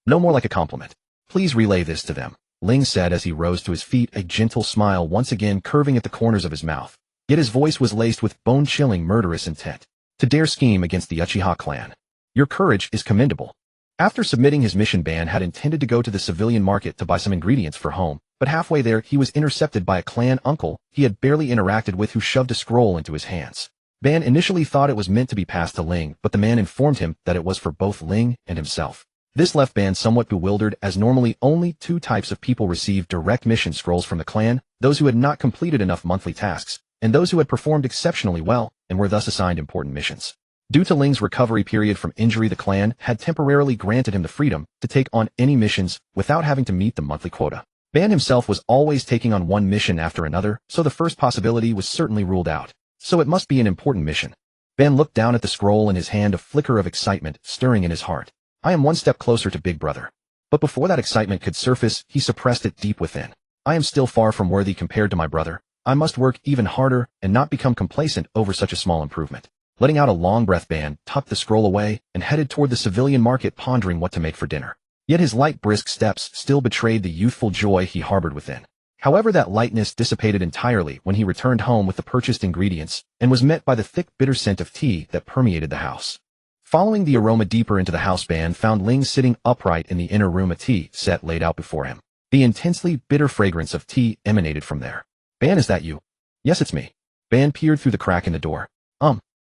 No, more like a compliment. Please relay this to them, Ling said as he rose to his feet, a gentle smile once again curving at the corners of his mouth. Yet his voice was laced with bone-chilling murderous intent. To dare scheme against the Uchiha clan. Your courage is commendable. After submitting his mission, Ban had intended to go to the civilian market to buy some ingredients for home, but halfway there he was intercepted by a clan uncle he had barely interacted with, who shoved a scroll into his hands. Ban initially thought it was meant to be passed to Ling, but the man informed him that it was for both Ling and himself. This left Ban somewhat bewildered, as normally only 2 types of people received direct mission scrolls from the clan: those who had not completed enough monthly tasks, and those who had performed exceptionally well and were thus assigned important missions. Due to Ling's recovery period from injury, the clan had temporarily granted him the freedom to take on any missions without having to meet the monthly quota. Ban himself was always taking on one mission after another, so the first possibility was certainly ruled out. So it must be an important mission. Ban looked down at the scroll in his hand, a flicker of excitement stirring in his heart. I am one step closer to Big Brother. But before that excitement could surface, he suppressed it deep within. I am still far from worthy compared to my brother. I must work even harder and not become complacent over such a small improvement. Letting out a long breath, Ban tucked the scroll away and headed toward the civilian market, pondering what to make for dinner. Yet his light, brisk steps still betrayed the youthful joy he harbored within. However, that lightness dissipated entirely when he returned home with the purchased ingredients and was met by the thick, bitter scent of tea that permeated the house. Following the aroma deeper into the house, Ban found Ling sitting upright in the inner room, a tea set laid out before him. The intensely bitter fragrance of tea emanated from there. Ban, is that you? Yes, it's me. Ban peered through the crack in the door.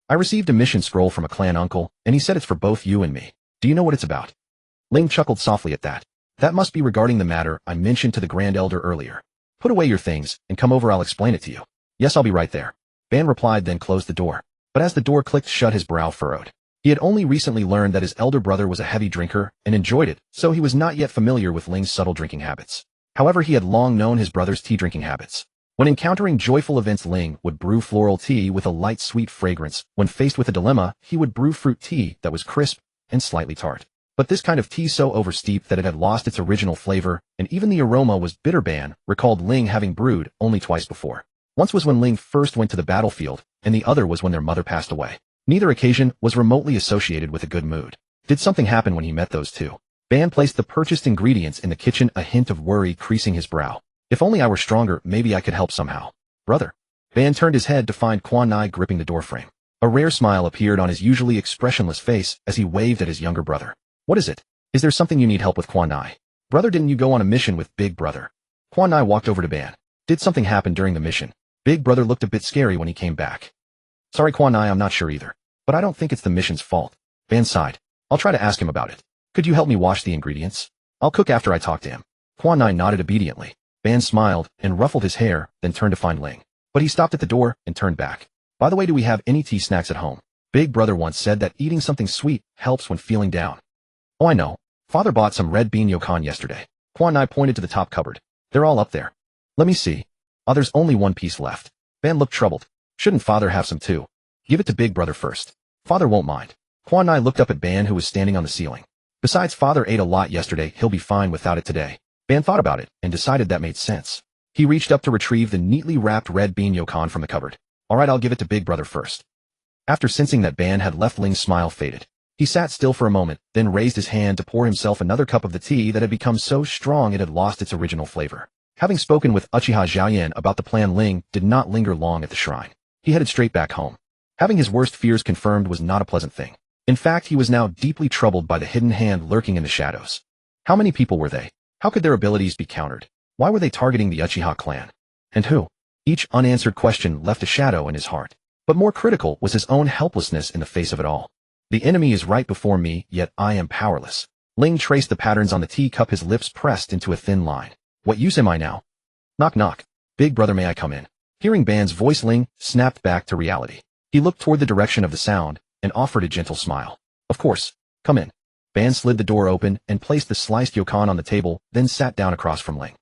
I received a mission scroll from a clan uncle, and he said it's for both you and me. Do you know what it's about? Ling chuckled softly at that. That must be regarding the matter I mentioned to the Grand Elder earlier. Put away your things, and come over, I'll explain it to you. Yes, I'll be right there. Ban replied, then closed the door. But as the door clicked shut, his brow furrowed. He had only recently learned that his elder brother was a heavy drinker and enjoyed it, so he was not yet familiar with Ling's subtle drinking habits. However, he had long known his brother's tea-drinking habits. When encountering joyful events, Ling would brew floral tea with a light, sweet fragrance. When faced with a dilemma, he would brew fruit tea that was crisp and slightly tart. But this kind of tea so oversteeped that it had lost its original flavor, and even the aroma was bitter. Ban recalled Ling having brewed only twice before. Once was when Ling first went to the battlefield, and the other was when their mother passed away. Neither occasion was remotely associated with a good mood. Did something happen when he met those two? Ban placed the purchased ingredients in the kitchen, a hint of worry creasing his brow. If only I were stronger, maybe I could help somehow. Brother. Ban turned his head to find Quan Nai gripping the doorframe. A rare smile appeared on his usually expressionless face as he waved at his younger brother. What is it? Is there something you need help with, Quan Nai? Brother, didn't you go on a mission with Big Brother? Quan Nai walked over to Ban. Did something happen during the mission? Big Brother looked a bit scary when he came back. Sorry, Quan Nai, I'm not sure either. But I don't think it's the mission's fault. Ban sighed. I'll try to ask him about it. Could you help me wash the ingredients? I'll cook after I talk to him. Quan Nai nodded obediently. Ban smiled and ruffled his hair, then turned to find Ling. But he stopped at the door and turned back. By the way, do we have any tea snacks at home? Big Brother once said that eating something sweet helps when feeling down. Oh, I know. Father bought some red bean yokan yesterday. Quan Nai pointed to the top cupboard. They're all up there. Let me see. Oh, there's only one piece left. Ban looked troubled. Shouldn't Father have some too? Give it to Big Brother first. Father won't mind. Quan Nai looked up at Ban, who was standing on the ceiling. Besides, Father ate a lot yesterday, he'll be fine without it today. Ban thought about it and decided that made sense. He reached up to retrieve the neatly wrapped red bean yokan from the cupboard. Alright, I'll give it to Big Brother first. After sensing that Ban had left, Ling's smile faded. He sat still for a moment, then raised his hand to pour himself another cup of the tea that had become so strong it had lost its original flavor. Having spoken with Uchiha Zhaoyan about the plan, Ling did not linger long at the shrine. He headed straight back home. Having his worst fears confirmed was not a pleasant thing. In fact, he was now deeply troubled by the hidden hand lurking in the shadows. How many people were they? How could their abilities be countered? Why were they targeting the Uchiha clan? And who? Each unanswered question left a shadow in his heart. But more critical was his own helplessness in the face of it all. The enemy is right before me, yet I am powerless. Ling traced the patterns on the teacup, his lips pressed into a thin line. What use am I now? Knock knock. Big Brother, may I come in? Hearing Ban's voice, Ling snapped back to reality. He looked toward the direction of the sound and offered a gentle smile. Of course. Come in. Ban slid the door open and placed the sliced yokan on the table, then sat down across from Ling.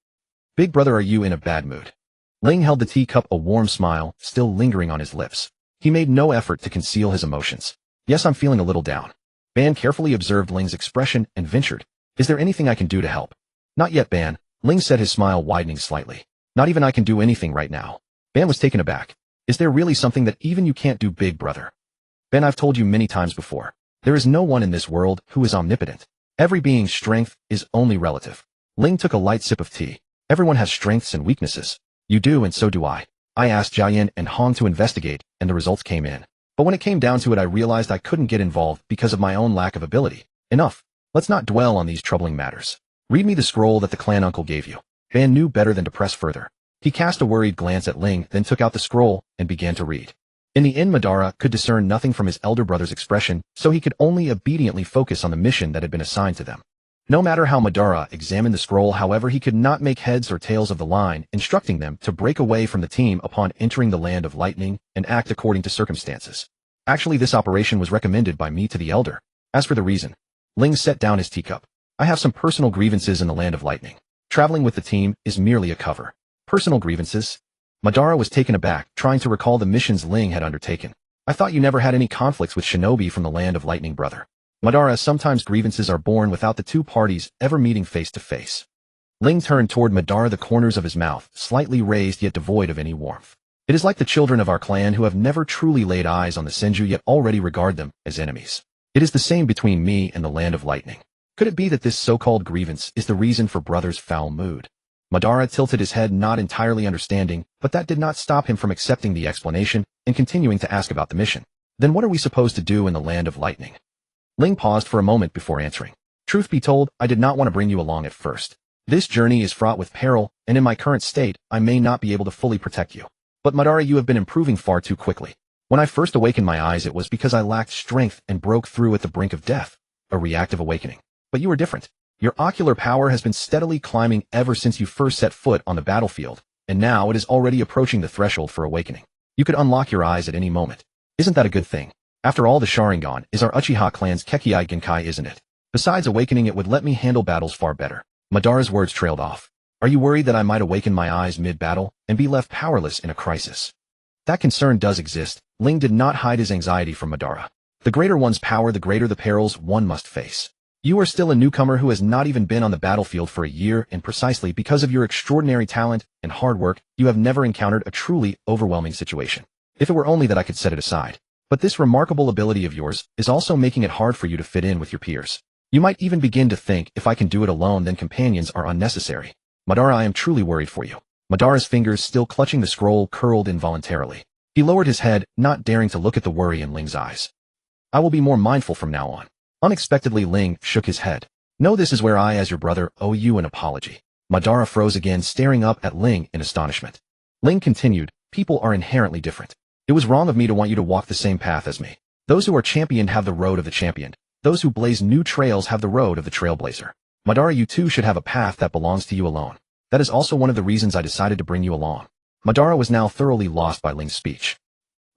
Big Brother, are you in a bad mood? Ling held the teacup, a warm smile still lingering on his lips. He made no effort to conceal his emotions. Yes, I'm feeling a little down. Ban carefully observed Ling's expression and ventured. Is there anything I can do to help? Not yet, Ban. Ling said, his smile widening slightly. Not even I can do anything right now. Ban was taken aback. Is there really something that even you can't do, Big Brother? Ban, I've told you many times before. There is no one in this world who is omnipotent. Every being's strength is only relative. Ling took a light sip of tea. Everyone has strengths and weaknesses. You do, and so do I. I asked Jiayan and Hong to investigate, and the results came in. But when it came down to it, I realized I couldn't get involved because of my own lack of ability. Enough. Let's not dwell on these troubling matters. Read me the scroll that the clan uncle gave you. Ban knew better than to press further. He cast a worried glance at Ling, then took out the scroll and began to read. In the end, Madara could discern nothing from his elder brother's expression, so he could only obediently focus on the mission that had been assigned to them. No matter how Madara examined the scroll, however, he could not make heads or tails of the line, instructing them to break away from the team upon entering the land of lightning and act according to circumstances. Actually, this operation was recommended by me to the elder. As for the reason, Ling set down his teacup. I have some personal grievances in the land of lightning. Traveling with the team is merely a cover. Personal grievances? Madara was taken aback, trying to recall the missions Ling had undertaken. I thought you never had any conflicts with shinobi from the land of lightning, brother. Madara, sometimes grievances are born without the two parties ever meeting face to face. Ling turned toward Madara, the corners of his mouth slightly raised yet devoid of any warmth. It is like the children of our clan who have never truly laid eyes on the Senju yet already regard them as enemies. It is the same between me and the land of lightning. Could it be that this so-called grievance is the reason for brother's foul mood? Madara tilted his head, not entirely understanding, but that did not stop him from accepting the explanation and continuing to ask about the mission. Then what are we supposed to do in the land of lightning? Ling paused for a moment before answering. Truth be told, I did not want to bring you along at first. This journey is fraught with peril, and in my current state, I may not be able to fully protect you. But Madara, you have been improving far too quickly. When I first awakened my eyes, it was because I lacked strength and broke through at the brink of death, a reactive awakening. But you are different. Your ocular power has been steadily climbing ever since you first set foot on the battlefield, and now it is already approaching the threshold for awakening. You could unlock your eyes at any moment. Isn't that a good thing? After all, the Sharingan is our Uchiha clan's Kekkei Genkai, isn't it? Besides awakening, it would let me handle battles far better. Madara's words trailed off. Are you worried that I might awaken my eyes mid-battle and be left powerless in a crisis? That concern does exist. Ling did not hide his anxiety from Madara. The greater one's power, the greater the perils one must face. You are still a newcomer who has not even been on the battlefield for a year, and precisely because of your extraordinary talent and hard work, you have never encountered a truly overwhelming situation. If it were only that I could set it aside. But this remarkable ability of yours is also making it hard for you to fit in with your peers. You might even begin to think, if I can do it alone, then companions are unnecessary. Madara, I am truly worried for you. Madara's fingers, still clutching the scroll, curled involuntarily. He lowered his head, not daring to look at the worry in Ling's eyes. I will be more mindful from now on. Unexpectedly, Ling shook his head. No, this is where I, as your brother, owe you an apology. Madara froze again, staring up at Ling in astonishment. Ling continued, people are inherently different. It was wrong of me to want you to walk the same path as me. Those who are championed have the road of the championed. Those who blaze new trails have the road of the trailblazer. Madara, you too should have a path that belongs to you alone. That is also one of the reasons I decided to bring you along. Madara was now thoroughly lost by Ling's speech.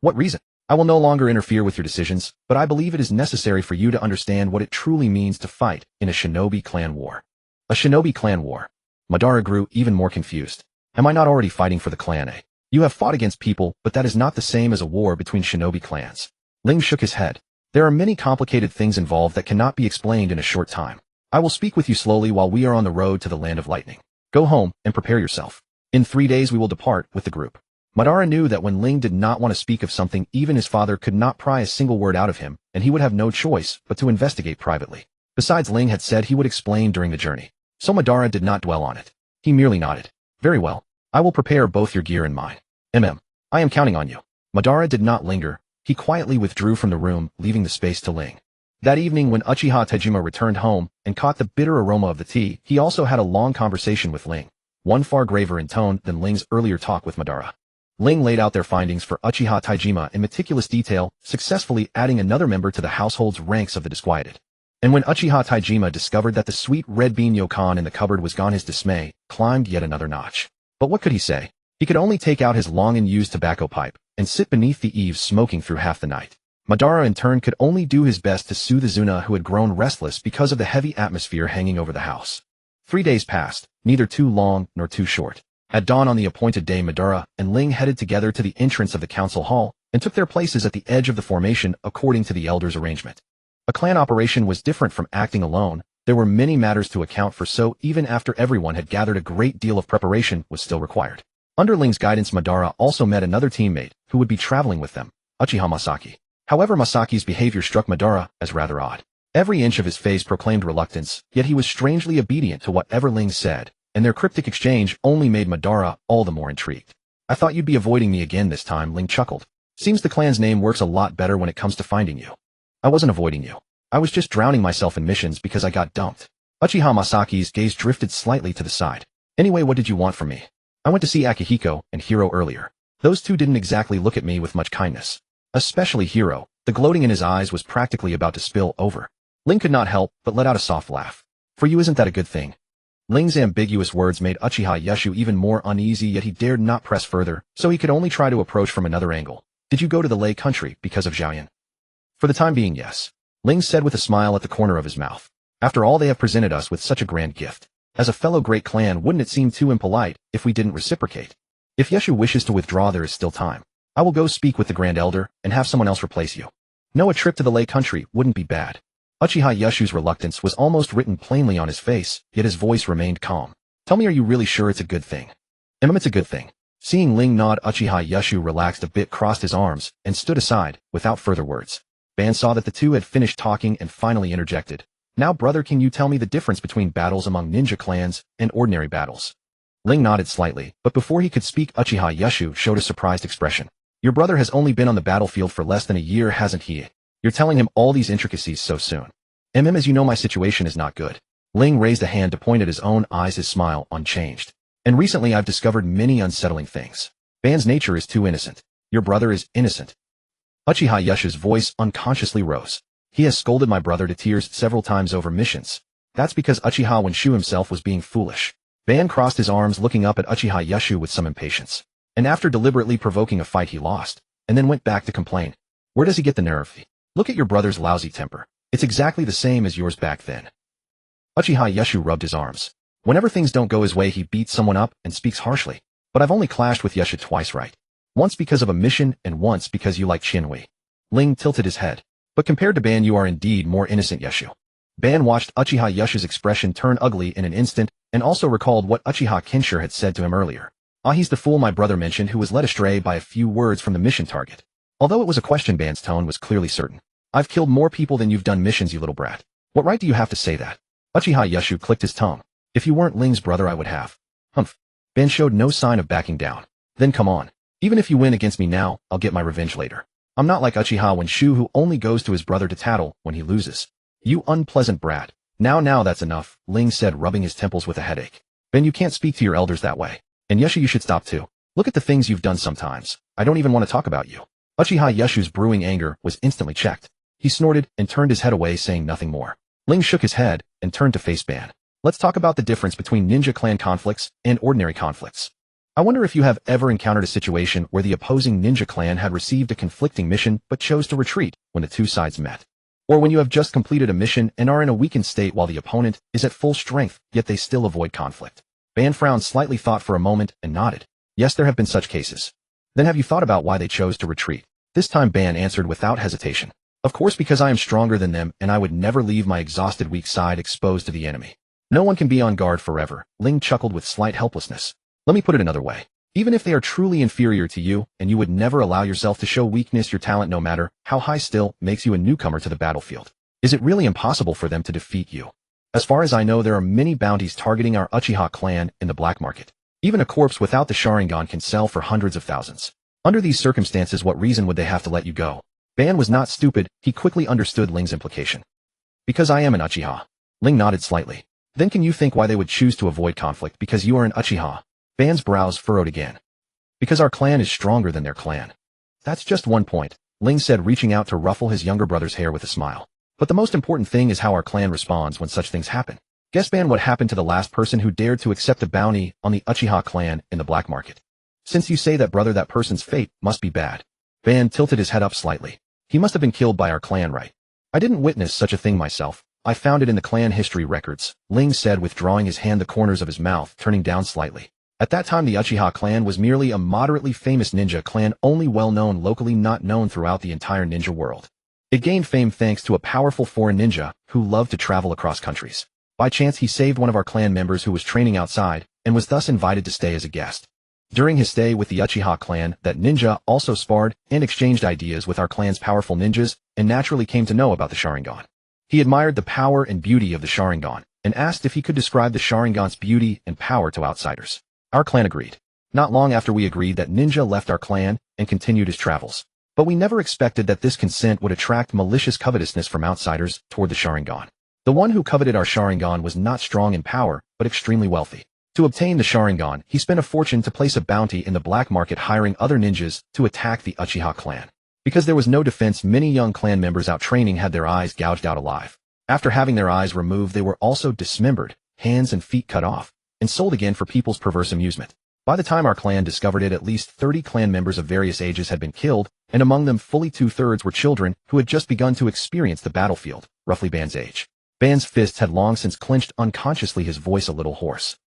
What reason? I will no longer interfere with your decisions, but I believe it is necessary for you to understand what it truly means to fight in a shinobi clan war. A shinobi clan war. Madara grew even more confused. Am I not already fighting for the clan, eh? You have fought against people, but that is not the same as a war between shinobi clans. Ling shook his head. There are many complicated things involved that cannot be explained in a short time. I will speak with you slowly while we are on the road to the land of lightning. Go home and prepare yourself. In 3 days we will depart with the group. Madara knew that when Ling did not want to speak of something, even his father could not pry a single word out of him, and he would have no choice but to investigate privately. Besides, Ling had said he would explain during the journey, so Madara did not dwell on it. He merely nodded. Very well. I will prepare both your gear and mine. I am counting on you. Madara did not linger. He quietly withdrew from the room, leaving the space to Ling. That evening, when Uchiha Tajima returned home and caught the bitter aroma of the tea, he also had a long conversation with Ling, one far graver in tone than Ling's earlier talk with Madara. Ling laid out their findings for Uchiha Tajima in meticulous detail, successfully adding another member to the household's ranks of the disquieted. And when Uchiha Tajima discovered that the sweet red bean yokan in the cupboard was gone, his dismay climbed yet another notch. But what could he say? He could only take out his long and used tobacco pipe and sit beneath the eaves smoking through half the night. Madara in turn could only do his best to soothe Izuna, who had grown restless because of the heavy atmosphere hanging over the house. 3 days passed, neither too long nor too short. At dawn on the appointed day, Madara and Ling headed together to the entrance of the council hall and took their places at the edge of the formation according to the elders' arrangement. A clan operation was different from acting alone. There were many matters to account for, so even after everyone had gathered, a great deal of preparation was still required. Under Ling's guidance, Madara also met another teammate who would be traveling with them, Uchiha Masaki. However, Masaki's behavior struck Madara as rather odd. Every inch of his face proclaimed reluctance, yet he was strangely obedient to whatever Ling said, and their cryptic exchange only made Madara all the more intrigued. I thought you'd be avoiding me again this time, Ling chuckled. Seems the clan's name works a lot better when it comes to finding you. I wasn't avoiding you. I was just drowning myself in missions because I got dumped. Uchiha Masaki's gaze drifted slightly to the side. Anyway, what did you want from me? I went to see Akihiko and Hiro earlier. Those two didn't exactly look at me with much kindness. Especially Hiro. The gloating in his eyes was practically about to spill over. Ling could not help but let out a soft laugh. For you, isn't that a good thing? Ling's ambiguous words made Uchiha Yeshu even more uneasy, yet he dared not press further, so he could only try to approach from another angle. Did you go to the Lei country because of Xiaoyan? For the time being, yes. Ling said with a smile at the corner of his mouth. After all, they have presented us with such a grand gift. As a fellow great clan, wouldn't it seem too impolite if we didn't reciprocate? If Yeshu wishes to withdraw, there is still time. I will go speak with the Grand Elder and have someone else replace you. No, a trip to the Lei country wouldn't be bad. Uchiha Yeshu's reluctance was almost written plainly on his face, yet his voice remained calm. Tell me, are you really sure it's a good thing? It's a good thing. Seeing Ling nod, Uchiha Yeshu relaxed a bit, crossed his arms, and stood aside, without further words. Ban saw that the two had finished talking and finally interjected. Now, brother, can you tell me the difference between battles among ninja clans and ordinary battles? Ling nodded slightly, but before he could speak, Uchiha Yeshu showed a surprised expression. Your brother has only been on the battlefield for less than a year, hasn't he? You're telling him all these intricacies so soon. As you know, my situation is not good. Ling raised a hand to point at his own eyes, his smile unchanged. And recently I've discovered many unsettling things. Ban's nature is too innocent. Your brother is innocent. Uchiha Yeshu's voice unconsciously rose. He has scolded my brother to tears several times over missions. That's because Uchiha Wenshu himself was being foolish. Ban crossed his arms, looking up at Uchiha Yeshu with some impatience. And after deliberately provoking a fight, he lost, and then went back to complain. Where does he get the nerve? Look at your brother's lousy temper. It's exactly the same as yours back then. Uchiha Yeshu rubbed his arms. Whenever things don't go his way, he beats someone up and speaks harshly. But I've only clashed with Yeshu twice, right? Once because of a mission, and once because you like Chinhui. Ling tilted his head. But compared to Ban, you are indeed more innocent, Yeshu. Ban watched Uchiha Yeshu's expression turn ugly in an instant, and also recalled what Uchiha Kinshir had said to him earlier. He's the fool my brother mentioned who was led astray by a few words from the mission target. Although it was a question, Ban's tone was clearly certain. I've killed more people than you've done missions, you little brat. What right do you have to say that? Uchiha Yeshu clicked his tongue. If you weren't Ling's brother, I would have. Humph. Ban showed no sign of backing down. Then come on. Even if you win against me now, I'll get my revenge later. I'm not like Uchiha Wenshu, who only goes to his brother to tattle when he loses. You unpleasant brat. Now that's enough, Ling said, rubbing his temples with a headache. Ben, you can't speak to your elders that way. And Yeshu, you should stop too. Look at the things you've done sometimes. I don't even want to talk about you. Uchiha Yeshu's brewing anger was instantly checked. He snorted and turned his head away, saying nothing more. Ling shook his head and turned to face Ban. Let's talk about the difference between ninja clan conflicts and ordinary conflicts. I wonder if you have ever encountered a situation where the opposing ninja clan had received a conflicting mission but chose to retreat when the two sides met. Or when you have just completed a mission and are in a weakened state while the opponent is at full strength, yet they still avoid conflict. Ban frowned slightly, thought for a moment, and nodded. Yes, there have been such cases. Then have you thought about why they chose to retreat? This time Ban answered without hesitation. Of course, because I am stronger than them and I would never leave my exhausted weak side exposed to the enemy. No one can be on guard forever. Ling chuckled with slight helplessness. Let me put it another way. Even if they are truly inferior to you and you would never allow yourself to show weakness, your talent, no matter how high, still makes you a newcomer to the battlefield. Is it really impossible for them to defeat you? As far as I know, there are many bounties targeting our Uchiha clan in the black market. Even a corpse without the Sharingan can sell for hundreds of thousands. Under these circumstances, what reason would they have to let you go? Ban was not stupid. He quickly understood Ling's implication. Because I am an Uchiha. Ling nodded slightly. Then can you think why they would choose to avoid conflict? Because you are an Uchiha. Ban's brows furrowed again. Because our clan is stronger than their clan. That's just one point, Ling said, reaching out to ruffle his younger brother's hair with a smile. But the most important thing is how our clan responds when such things happen. Guess, Ban, what happened to the last person who dared to accept a bounty on the Uchiha clan in the black market? Since you say that, brother, that person's fate must be bad. Ban tilted his head up slightly. He must have been killed by our clan, right? I didn't witness such a thing myself. I found it in the clan history records, Ling said, withdrawing his hand, the corners of his mouth turning down slightly. At that time, the Uchiha clan was merely a moderately famous ninja clan, only well known locally, not known throughout the entire ninja world. It gained fame thanks to a powerful foreign ninja who loved to travel across countries. By chance, he saved one of our clan members who was training outside and was thus invited to stay as a guest. During his stay with the Uchiha clan, that ninja also sparred and exchanged ideas with our clan's powerful ninjas and naturally came to know about the Sharingan. He admired the power and beauty of the Sharingan and asked if he could describe the Sharingan's beauty and power to outsiders. Our clan agreed. Not long after we agreed, that ninja left our clan and continued his travels. But we never expected that this consent would attract malicious covetousness from outsiders toward the Sharingan. The one who coveted our Sharingan was not strong in power, but extremely wealthy. To obtain the Sharingan, he spent a fortune to place a bounty in the black market, hiring other ninjas to attack the Uchiha clan. Because there was no defense, many young clan members out training had their eyes gouged out alive. After having their eyes removed, they were also dismembered, hands and feet cut off, and sold again for people's perverse amusement. By the time our clan discovered it, at least 30 clan members of various ages had been killed, and among them fully 2/3 were children who had just begun to experience the battlefield, roughly Ban's age. Ban's fists had long since clenched, unconsciously, his voice a little hoarse.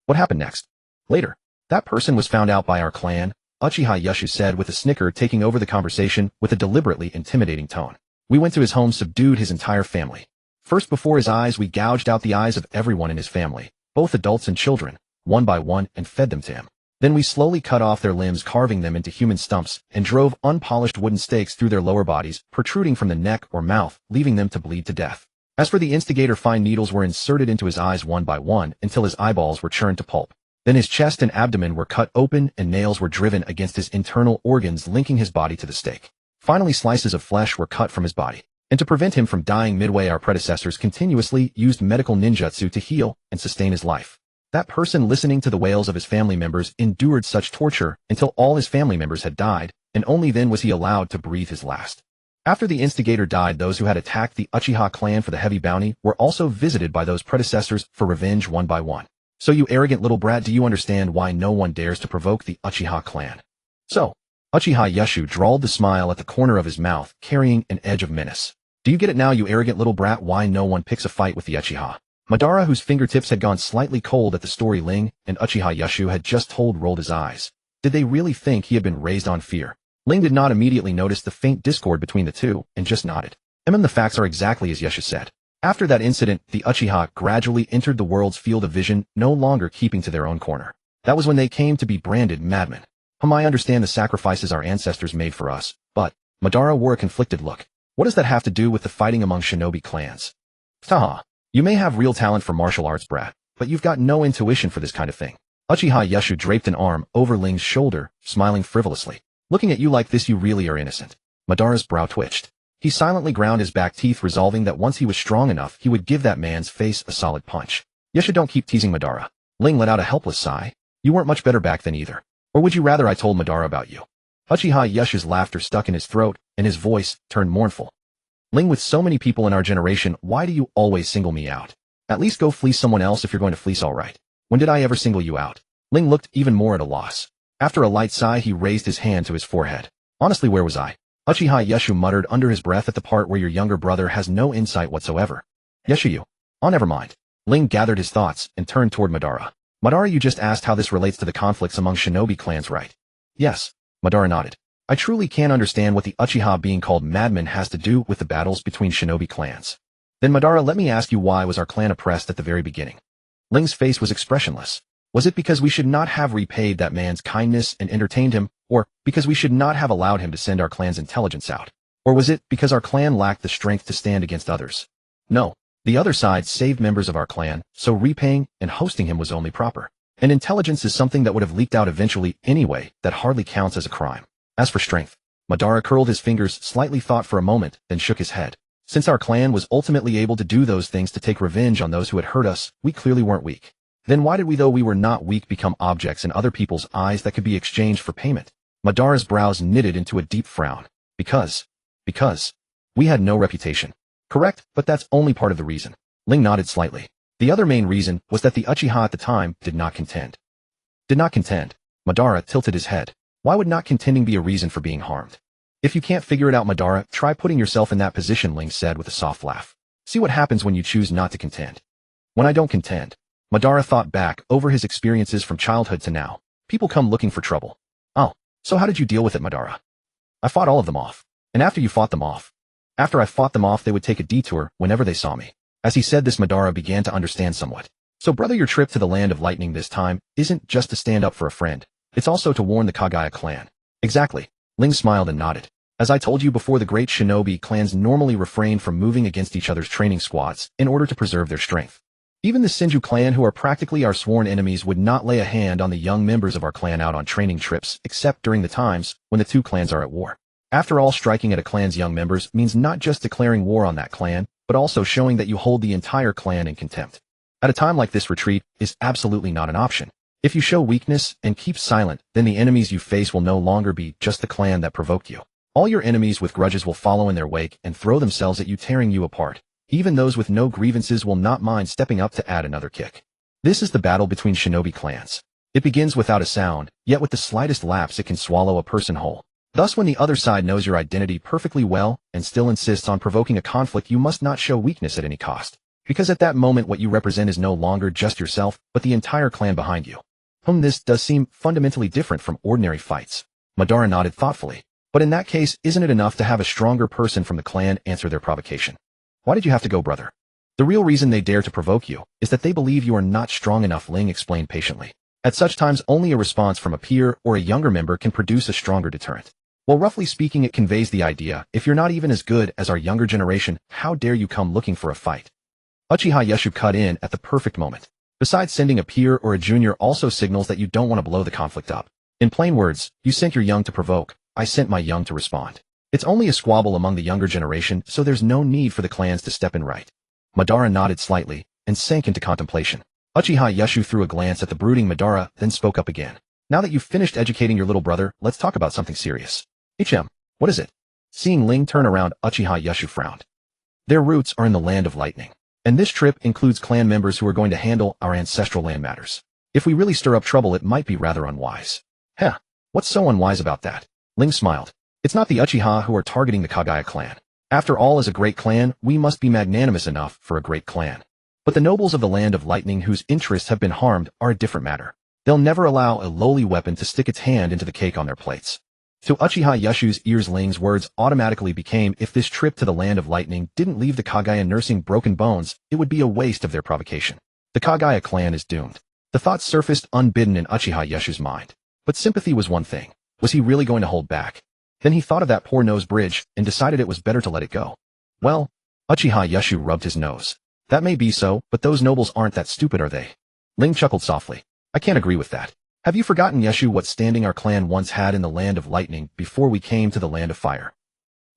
What happened next? Later. That person was found out by our clan, Uchiha Yushu said with a snicker, taking over the conversation with a deliberately intimidating tone. We went to his home, subdued his entire family. First, before his eyes, we gouged out the eyes of everyone in his family, both adults and children, one by one, and fed them to him. Then we slowly cut off their limbs, carving them into human stumps, and drove unpolished wooden stakes through their lower bodies, protruding from the neck or mouth, leaving them to bleed to death. As for the instigator, fine needles were inserted into his eyes one by one until his eyeballs were churned to pulp. Then his chest and abdomen were cut open and nails were driven against his internal organs, linking his body to the stake. Finally, slices of flesh were cut from his body. And to prevent him from dying midway, our predecessors continuously used medical ninjutsu to heal and sustain his life. That person, listening to the wails of his family members, endured such torture until all his family members had died, and only then was he allowed to breathe his last. After the instigator died, those who had attacked the Uchiha clan for the heavy bounty were also visited by those predecessors for revenge one by one. So you arrogant little brat, do you understand why no one dares to provoke the Uchiha clan? So, Uchiha Yushu drawled the smile at the corner of his mouth, carrying an edge of menace. Do you get it now, you arrogant little brat, why no one picks a fight with the Uchiha? Madara, whose fingertips had gone slightly cold at the story Ling and Uchiha Yushu had just told, rolled his eyes. Did they really think he had been raised on fear? Ling did not immediately notice the faint discord between the two, and just nodded. The facts are exactly as Yushu said. After that incident, the Uchiha gradually entered the world's field of vision, no longer keeping to their own corner. That was when they came to be branded madmen. I understand the sacrifices our ancestors made for us, but Madara wore a conflicted look. What does that have to do with the fighting among shinobi clans? Haha. You may have real talent for martial arts, brat, but you've got no intuition for this kind of thing. Uchiha Yushu draped an arm over Ling's shoulder, smiling frivolously. Looking at you like this, you really are innocent. Madara's brow twitched. He silently ground his back teeth, resolving that once he was strong enough, he would give that man's face a solid punch. Yushu, don't keep teasing Madara. Ling let out a helpless sigh. You weren't much better back then either. Or would you rather I told Madara about you? Uchiha Yushu's laughter stuck in his throat, and his voice turned mournful. Ling, with so many people in our generation, why do you always single me out? At least go fleece someone else if you're going to fleece, all right. When did I ever single you out? Ling looked even more at a loss. After a light sigh, he raised his hand to his forehead. Honestly, where was I? Uchiha Yushu muttered under his breath, at the part where your younger brother has no insight whatsoever. Yushu, you. Oh, never mind. Ling gathered his thoughts and turned toward Madara. Madara, you just asked how this relates to the conflicts among shinobi clans, right? Yes. Madara nodded. I truly can't understand what the Uchiha being called madmen has to do with the battles between shinobi clans. Then Madara, let me ask you, why was our clan oppressed at the very beginning? Ling's face was expressionless. Was it because we should not have repaid that man's kindness and entertained him, or because we should not have allowed him to send our clan's intelligence out? Or was it because our clan lacked the strength to stand against others? No. The other side saved members of our clan, so repaying and hosting him was only proper. And intelligence is something that would have leaked out eventually anyway, that hardly counts as a crime. As for strength, Madara curled his fingers slightly, thought for a moment, then shook his head. Since our clan was ultimately able to do those things to take revenge on those who had hurt us, we clearly weren't weak. Then why did we, though we were not weak, become objects in other people's eyes that could be exchanged for payment? Madara's brows knitted into a deep frown. Because we had no reputation. Correct, but that's only part of the reason. Ling nodded slightly. The other main reason was that the Uchiha at the time did not contend. Did not contend. Madara tilted his head. Why would not contending be a reason for being harmed? If you can't figure it out, Madara, try putting yourself in that position, Ling said with a soft laugh. See what happens when you choose not to contend. When I don't contend. Madara thought back over his experiences from childhood to now. People come looking for trouble. Oh, so how did you deal with it, Madara? I fought all of them off. And after you fought them off? After I fought them off, they would take a detour whenever they saw me. As he said this, Madara began to understand somewhat. So brother, your trip to the land of lightning this time isn't just to stand up for a friend. It's also to warn the Kagaya clan. Exactly. Ling smiled and nodded. As I told you before, the great shinobi clans normally refrain from moving against each other's training squads in order to preserve their strength. Even the Senju clan, who are practically our sworn enemies, would not lay a hand on the young members of our clan out on training trips, except during the times when the two clans are at war. After all, striking at a clan's young members means not just declaring war on that clan, but also showing that you hold the entire clan in contempt. At a time like this, retreat is absolutely not an option. If you show weakness and keep silent, then the enemies you face will no longer be just the clan that provoked you. All your enemies with grudges will follow in their wake and throw themselves at you, tearing you apart. Even those with no grievances will not mind stepping up to add another kick. This is the battle between shinobi clans. It begins without a sound, yet with the slightest lapse it can swallow a person whole. Thus, when the other side knows your identity perfectly well and still insists on provoking a conflict, you must not show weakness at any cost. Because at that moment what you represent is no longer just yourself, but the entire clan behind you. This does seem fundamentally different from ordinary fights. Madara nodded thoughtfully. But in that case, isn't it enough to have a stronger person from the clan answer their provocation? Why did you have to go, brother? The real reason they dare to provoke you is that they believe you are not strong enough, Ling explained patiently. At such times, only a response from a peer or a younger member can produce a stronger deterrent. Well, roughly speaking, it conveys the idea, if you're not even as good as our younger generation, how dare you come looking for a fight? Uchiha Yeshu cut in at the perfect moment. Besides, sending a peer or a junior also signals that you don't want to blow the conflict up. In plain words, you sent your young to provoke, I sent my young to respond. It's only a squabble among the younger generation, so there's no need for the clans to step in, right? Madara nodded slightly and sank into contemplation. Uchiha Yeshu threw a glance at the brooding Madara, then spoke up again. Now that you've finished educating your little brother, let's talk about something serious. What is it? Seeing Ling turn around, Uchiha Yeshu frowned. Their roots are in the land of lightning. And this trip includes clan members who are going to handle our ancestral land matters. If we really stir up trouble, it might be rather unwise. What's so unwise about that? Ling smiled. It's not the Uchiha who are targeting the Kagaya clan. After all, as a great clan, we must be magnanimous enough for a great clan. But the nobles of the land of lightning whose interests have been harmed are a different matter. They'll never allow a lowly weapon to stick its hand into the cake on their plates. To Uchiha Yeshu's ears, Ling's words automatically became, if this trip to the land of lightning didn't leave the Kagaya nursing broken bones, it would be a waste of their provocation. The Kagaya clan is doomed. The thought surfaced unbidden in Uchiha Yeshu's mind. But sympathy was one thing. Was he really going to hold back? Then he thought of that poor nose bridge and decided it was better to let it go. Well, Uchiha Yeshu rubbed his nose. That may be so, but those nobles aren't that stupid, are they? Ling chuckled softly. I can't agree with that. Have you forgotten, Yeshu, what standing our clan once had in the land of lightning before we came to the land of fire?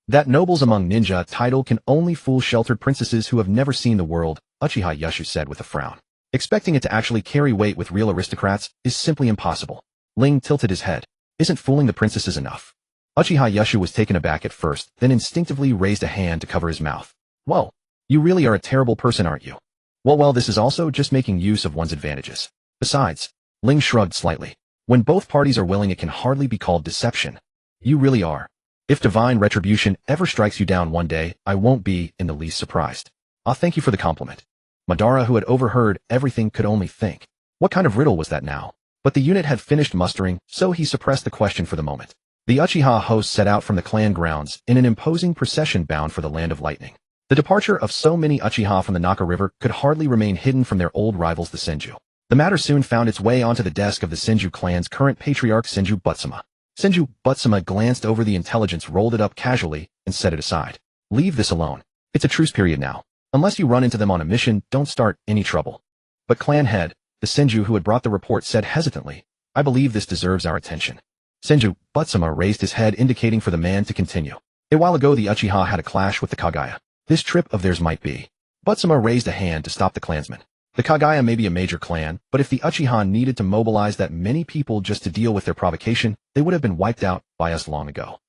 That nobles among ninja title can only fool sheltered princesses who have never seen the world, Uchiha Yeshu said with a frown. Expecting it to actually carry weight with real aristocrats is simply impossible. Ling tilted his head. Isn't fooling the princesses enough? Uchiha Yeshu was taken aback at first, then instinctively raised a hand to cover his mouth. Whoa, you really are a terrible person, aren't you? Well, this is also just making use of one's advantages. Besides, Ling shrugged slightly. When both parties are willing, it can hardly be called deception. You really are. If divine retribution ever strikes you down one day, I won't be in the least surprised. Thank you for the compliment. Madara, who had overheard everything, could only think. What kind of riddle was that now? But the unit had finished mustering, so he suppressed the question for the moment. The Uchiha host set out from the clan grounds in an imposing procession bound for the land of lightning. The departure of so many Uchiha from the Naka River could hardly remain hidden from their old rivals, the Senju. The matter soon found its way onto the desk of the Senju clan's current patriarch, Senju Butsuma. Senju Butsuma glanced over the intelligence, rolled it up casually, and set it aside. Leave this alone. It's a truce period now. Unless you run into them on a mission, don't start any trouble. But clan head, the Senju who had brought the report, said hesitantly, I believe this deserves our attention. Senju Butsuma raised his head, indicating for the man to continue. A while ago the Uchiha had a clash with the Kagaya. This trip of theirs might be. Butsuma raised a hand to stop the clansman. The Kagaya may be a major clan, but if the Uchiha needed to mobilize that many people just to deal with their provocation, they would have been wiped out by us long ago.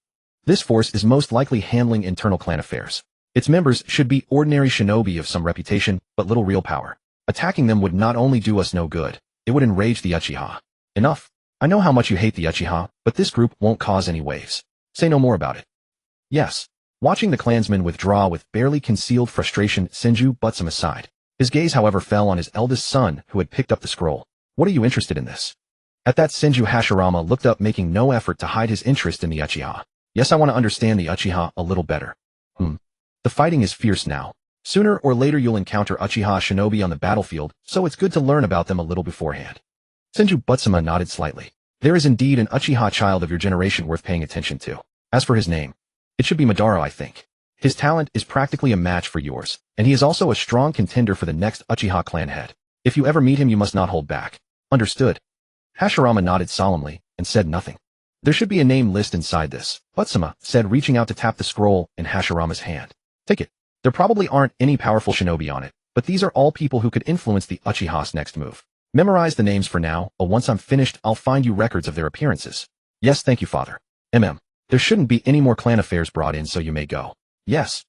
This force is most likely handling internal clan affairs. Its members should be ordinary shinobi of some reputation, but little real power. Attacking them would not only do us no good, it would enrage the Uchiha. Enough. I know how much you hate the Uchiha, but this group won't cause any waves. Say no more about it. Yes. Watching the clansman withdraw with barely concealed frustration, Senju Butsuma sighed. His gaze, however, fell on his eldest son, who had picked up the scroll. What are you interested in this? At that, Senju Hashirama looked up, making no effort to hide his interest in the Uchiha. Yes, I want to understand the Uchiha a little better. The fighting is fierce now. Sooner or later you'll encounter Uchiha shinobi on the battlefield, so it's good to learn about them a little beforehand. Senju Butsuma nodded slightly. There is indeed an Uchiha child of your generation worth paying attention to. As for his name, it should be Madara, I think. His talent is practically a match for yours, and he is also a strong contender for the next Uchiha clan head. If you ever meet him, you must not hold back. Understood? Hashirama nodded solemnly and said nothing. There should be a name list inside this, Butsuma said, reaching out to tap the scroll in Hashirama's hand. Take it. There probably aren't any powerful shinobi on it, but these are all people who could influence the Uchiha's next move. Memorize the names for now, but once I'm finished, I'll find you records of their appearances. Yes, thank you, father. There shouldn't be any more clan affairs brought in, so you may go. Yes.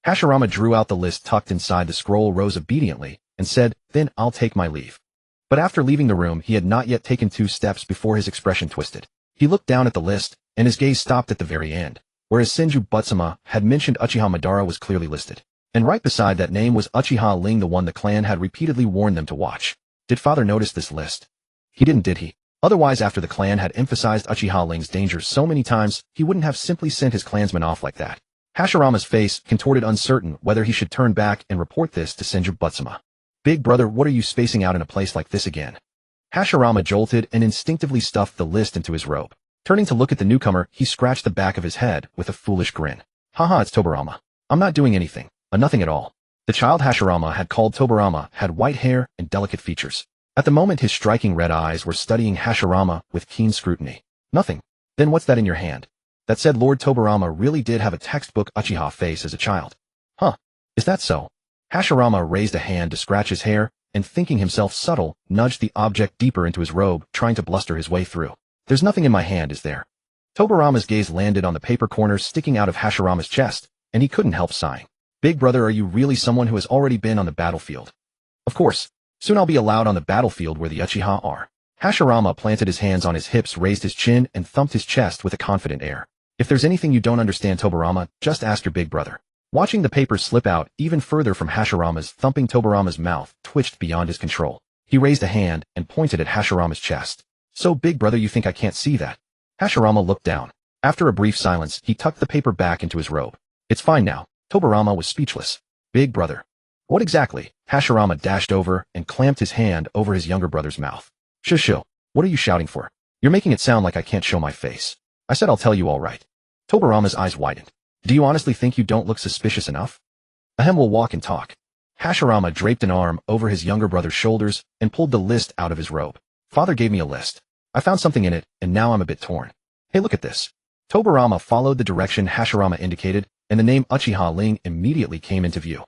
Hashirama drew out the list tucked inside the scroll, rose obediently, and said, then I'll take my leave. But after leaving the room, he had not yet taken 2 steps before his expression twisted. He looked down at the list, and his gaze stopped at the very end. Whereas Senju Butsuma had mentioned Uchiha, Madara was clearly listed. And right beside that name was Uchiha Ling, the one the clan had repeatedly warned them to watch. Did father notice this list? He didn't, did he? Otherwise, after the clan had emphasized Uchiha Ling's danger so many times, he wouldn't have simply sent his clansmen off like that. Hashirama's face contorted, uncertain whether he should turn back and report this to Senju Butsuma. Big brother, what are you spacing out in a place like this again? Hashirama jolted and instinctively stuffed the list into his robe. Turning to look at the newcomer, he scratched the back of his head with a foolish grin. Haha, it's Tobarama. I'm not doing anything. Nothing at all. The child Hashirama had called Tobarama had white hair and delicate features. At the moment, his striking red eyes were studying Hashirama with keen scrutiny. Nothing. Then what's that in your hand? That said, Lord Tobarama really did have a textbook Uchiha face as a child. Huh. Is that so? Hashirama raised a hand to scratch his hair, and thinking himself subtle, nudged the object deeper into his robe, trying to bluster his way through. There's nothing in my hand, is there? Tobarama's gaze landed on the paper corners sticking out of Hashirama's chest, and he couldn't help sighing. Big brother, are you really someone who has already been on the battlefield? Of course. Soon I'll be allowed on the battlefield where the Uchiha are. Hashirama planted his hands on his hips, raised his chin, and thumped his chest with a confident air. If there's anything you don't understand, Tobarama, just ask your big brother. Watching the paper slip out even further from Hashirama's thumping, Tobarama's mouth twitched beyond his control. He raised a hand and pointed at Hashirama's chest. So, big brother, you think I can't see that? Hashirama looked down. After a brief silence, he tucked the paper back into his robe. It's fine now. Tobarama was speechless. Big brother. What exactly? Hashirama dashed over and clamped his hand over his younger brother's mouth. Shush, what are you shouting for? You're making it sound like I can't show my face. I said I'll tell you all right. Tobarama's eyes widened. Do you honestly think you don't look suspicious enough? Ahem, we'll walk and talk. Hashirama draped an arm over his younger brother's shoulders and pulled the list out of his robe. Father gave me a list. I found something in it, and now I'm a bit torn. Hey, look at this. Tobarama followed the direction Hashirama indicated, and the name Uchiha Ling immediately came into view.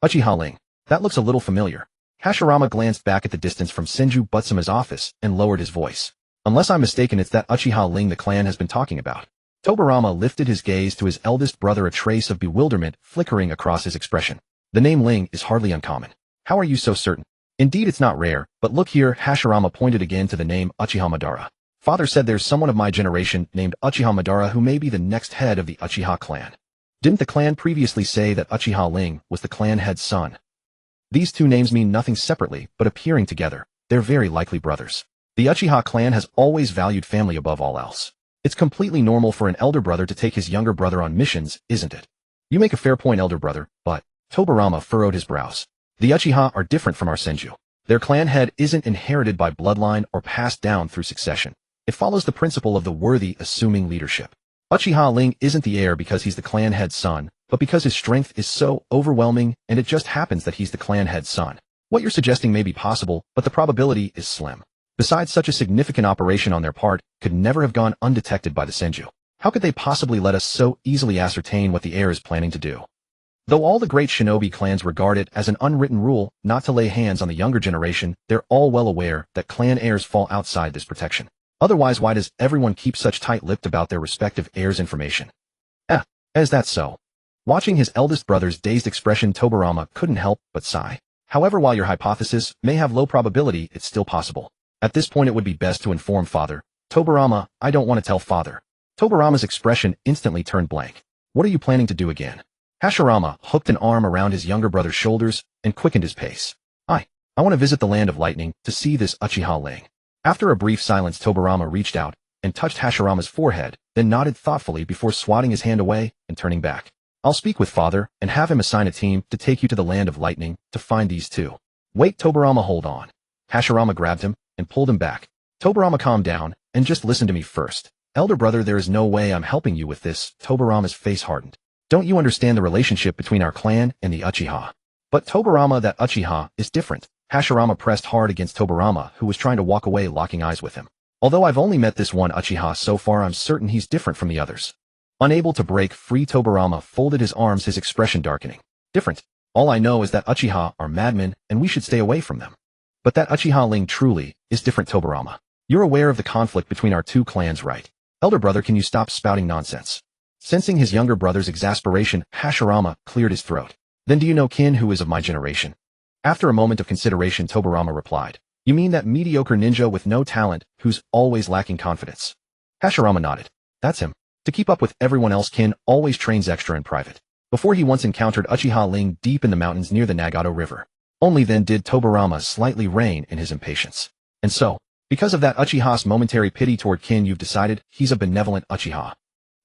Uchiha Ling. That looks a little familiar. Hashirama glanced back at the distance from Senju Butsuma's office and lowered his voice. Unless I'm mistaken, it's that Uchiha Ling the clan has been talking about. Tobarama lifted his gaze to his eldest brother, a trace of bewilderment flickering across his expression. The name Ling is hardly uncommon. How are you so certain? Indeed, it's not rare, but look here, Hashirama pointed again to the name Uchiha Madara. Father said there's someone of my generation named Uchiha Madara who may be the next head of the Uchiha clan. Didn't the clan previously say that Uchiha Ling was the clan head's son? These two names mean nothing separately, but appearing together, they're very likely brothers. The Uchiha clan has always valued family above all else. It's completely normal for an elder brother to take his younger brother on missions, isn't it? You make a fair point, elder brother, but Tobarama furrowed his brows. The Uchiha are different from our Senju. Their clan head isn't inherited by bloodline or passed down through succession. It follows the principle of the worthy assuming leadership. Uchiha Ling isn't the heir because he's the clan head's son, but because his strength is so overwhelming and it just happens that he's the clan head's son. What you're suggesting may be possible, but the probability is slim. Besides, such a significant operation on their part could never have gone undetected by the Senju. How could they possibly let us so easily ascertain what the heir is planning to do? Though all the great shinobi clans regard it as an unwritten rule not to lay hands on the younger generation, they're all well aware that clan heirs fall outside this protection. Otherwise, why does everyone keep such tight-lipped about their respective heirs' information? Is that so? Watching his eldest brother's dazed expression, Tobarama couldn't help but sigh. However, while your hypothesis may have low probability, it's still possible. At this point, it would be best to inform father. Tobarama, I don't want to tell father. Tobarama's expression instantly turned blank. What are you planning to do again? Hashirama hooked an arm around his younger brother's shoulders and quickened his pace. I want to visit the land of lightning to see this Uchiha Ling. After a brief silence, Tobarama reached out and touched Hashirama's forehead, then nodded thoughtfully before swatting his hand away and turning back. I'll speak with father and have him assign a team to take you to the land of lightning to find these two. Wait, Tobarama, hold on. Hashirama grabbed him and pulled him back. Tobarama, calm down and just listen to me first. Elder brother, there is no way I'm helping you with this. Tobarama's face hardened. Don't you understand the relationship between our clan and the Uchiha? But Tobarama, that Uchiha is different. Hashirama pressed hard against Tobarama, who was trying to walk away, locking eyes with him. Although I've only met this one Uchiha so far, I'm certain he's different from the others. Unable to break free, Tobarama folded his arms, his expression darkening. Different. All I know is that Uchiha are madmen, and we should stay away from them. But that Uchiha Ling truly is different, Tobarama. You're aware of the conflict between our two clans, right? Elder brother, can you stop spouting nonsense? Sensing his younger brother's exasperation, Hashirama cleared his throat. Then do you know kin who is of my generation? After a moment of consideration, Tobarama replied. You mean that mediocre ninja with no talent, who's always lacking confidence? Hashirama nodded. That's him. To keep up with everyone else, kin always trains extra in private. before he once encountered Uchiha Ling deep in the mountains near the Nagato River. Only then did Tobirama slightly rein in his impatience. And so, because of that Uchiha's momentary pity toward Kin, you've decided he's a benevolent Uchiha.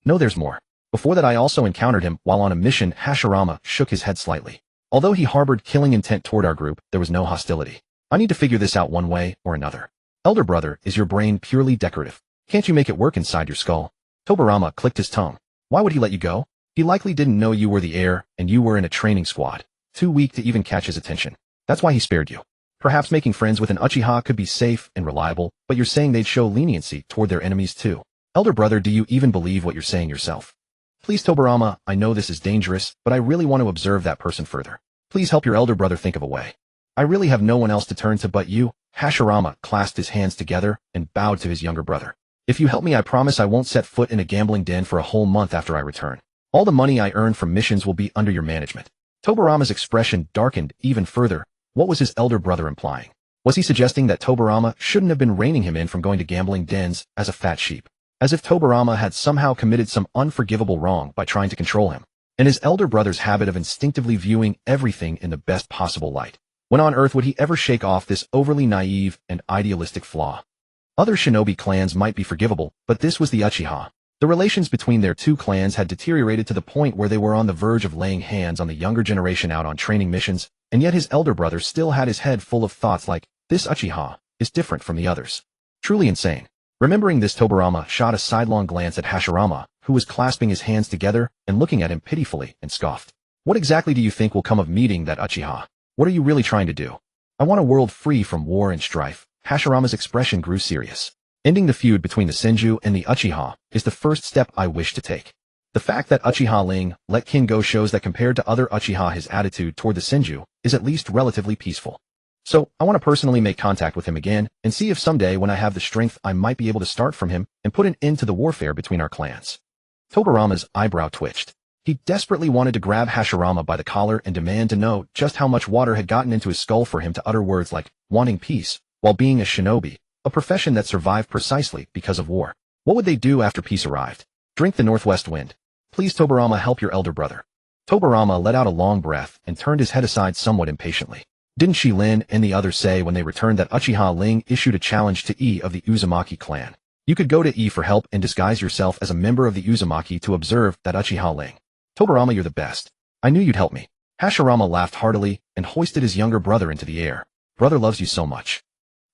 No, there's more. Before that I also encountered him while on a mission. Hashirama shook his head slightly. Although he harbored killing intent toward our group, there was no hostility. I need to figure this out one way or another. Elder brother, is your brain purely decorative? Can't you make it work inside your skull? Tobirama clicked his tongue. Why would he let you go? He likely didn't know you were the heir, and you were in a training squad. Too weak to even catch his attention. That's why he spared you. Perhaps making friends with an Uchiha could be safe and reliable, but you're saying they'd show leniency toward their enemies too. Elder brother, do you even believe what you're saying yourself? Please Tobirama, I know this is dangerous, but I really want to observe that person further. Please help your elder brother think of a way. I really have no one else to turn to but you. Hashirama clasped his hands together and bowed to his younger brother. If you help me, I promise I won't set foot in a gambling den for a whole month after I return. All the money I earn from missions will be under your management. Tobirama's expression darkened even further. What was his elder brother implying? Was he suggesting that Tobirama shouldn't have been reining him in from going to gambling dens as a fat sheep? As if Tobirama had somehow committed some unforgivable wrong by trying to control him. And his elder brother's habit of instinctively viewing everything in the best possible light. When on Earth would he ever shake off this overly naive and idealistic flaw? Other shinobi clans might be forgivable, but this was the Uchiha. The relations between their two clans had deteriorated to the point where they were on the verge of laying hands on the younger generation out on training missions, and yet his elder brother still had his head full of thoughts like, this Uchiha is different from the others. Truly insane. Remembering this, Tobirama shot a sidelong glance at Hashirama, who was clasping his hands together and looking at him pitifully, and scoffed. What exactly do you think will come of meeting that Uchiha? What are you really trying to do? I want a world free from war and strife. Hashirama's expression grew serious. Ending the feud between the Senju and the Uchiha is the first step I wish to take. The fact that Uchiha Ling let Kin go shows that compared to other Uchiha, his attitude toward the Senju is at least relatively peaceful. So, I want to personally make contact with him again and see if someday when I have the strength I might be able to start from him and put an end to the warfare between our clans. Tobirama's eyebrow twitched. He desperately wanted to grab Hashirama by the collar and demand to know just how much water had gotten into his skull for him to utter words like, wanting peace, while being a shinobi, a profession that survived precisely because of war. What would they do after peace arrived? Drink the northwest wind. Please Tobirama, help your elder brother. Tobirama let out a long breath and turned his head aside somewhat impatiently. Didn't Shilin and the others say when they returned that Uchiha Ling issued a challenge to E of the Uzumaki clan? You could go to E for help and disguise yourself as a member of the Uzumaki to observe that Uchiha Ling. Tobirama, you're the best. I knew you'd help me. Hashirama laughed heartily and hoisted his younger brother into the air. Brother loves you so much.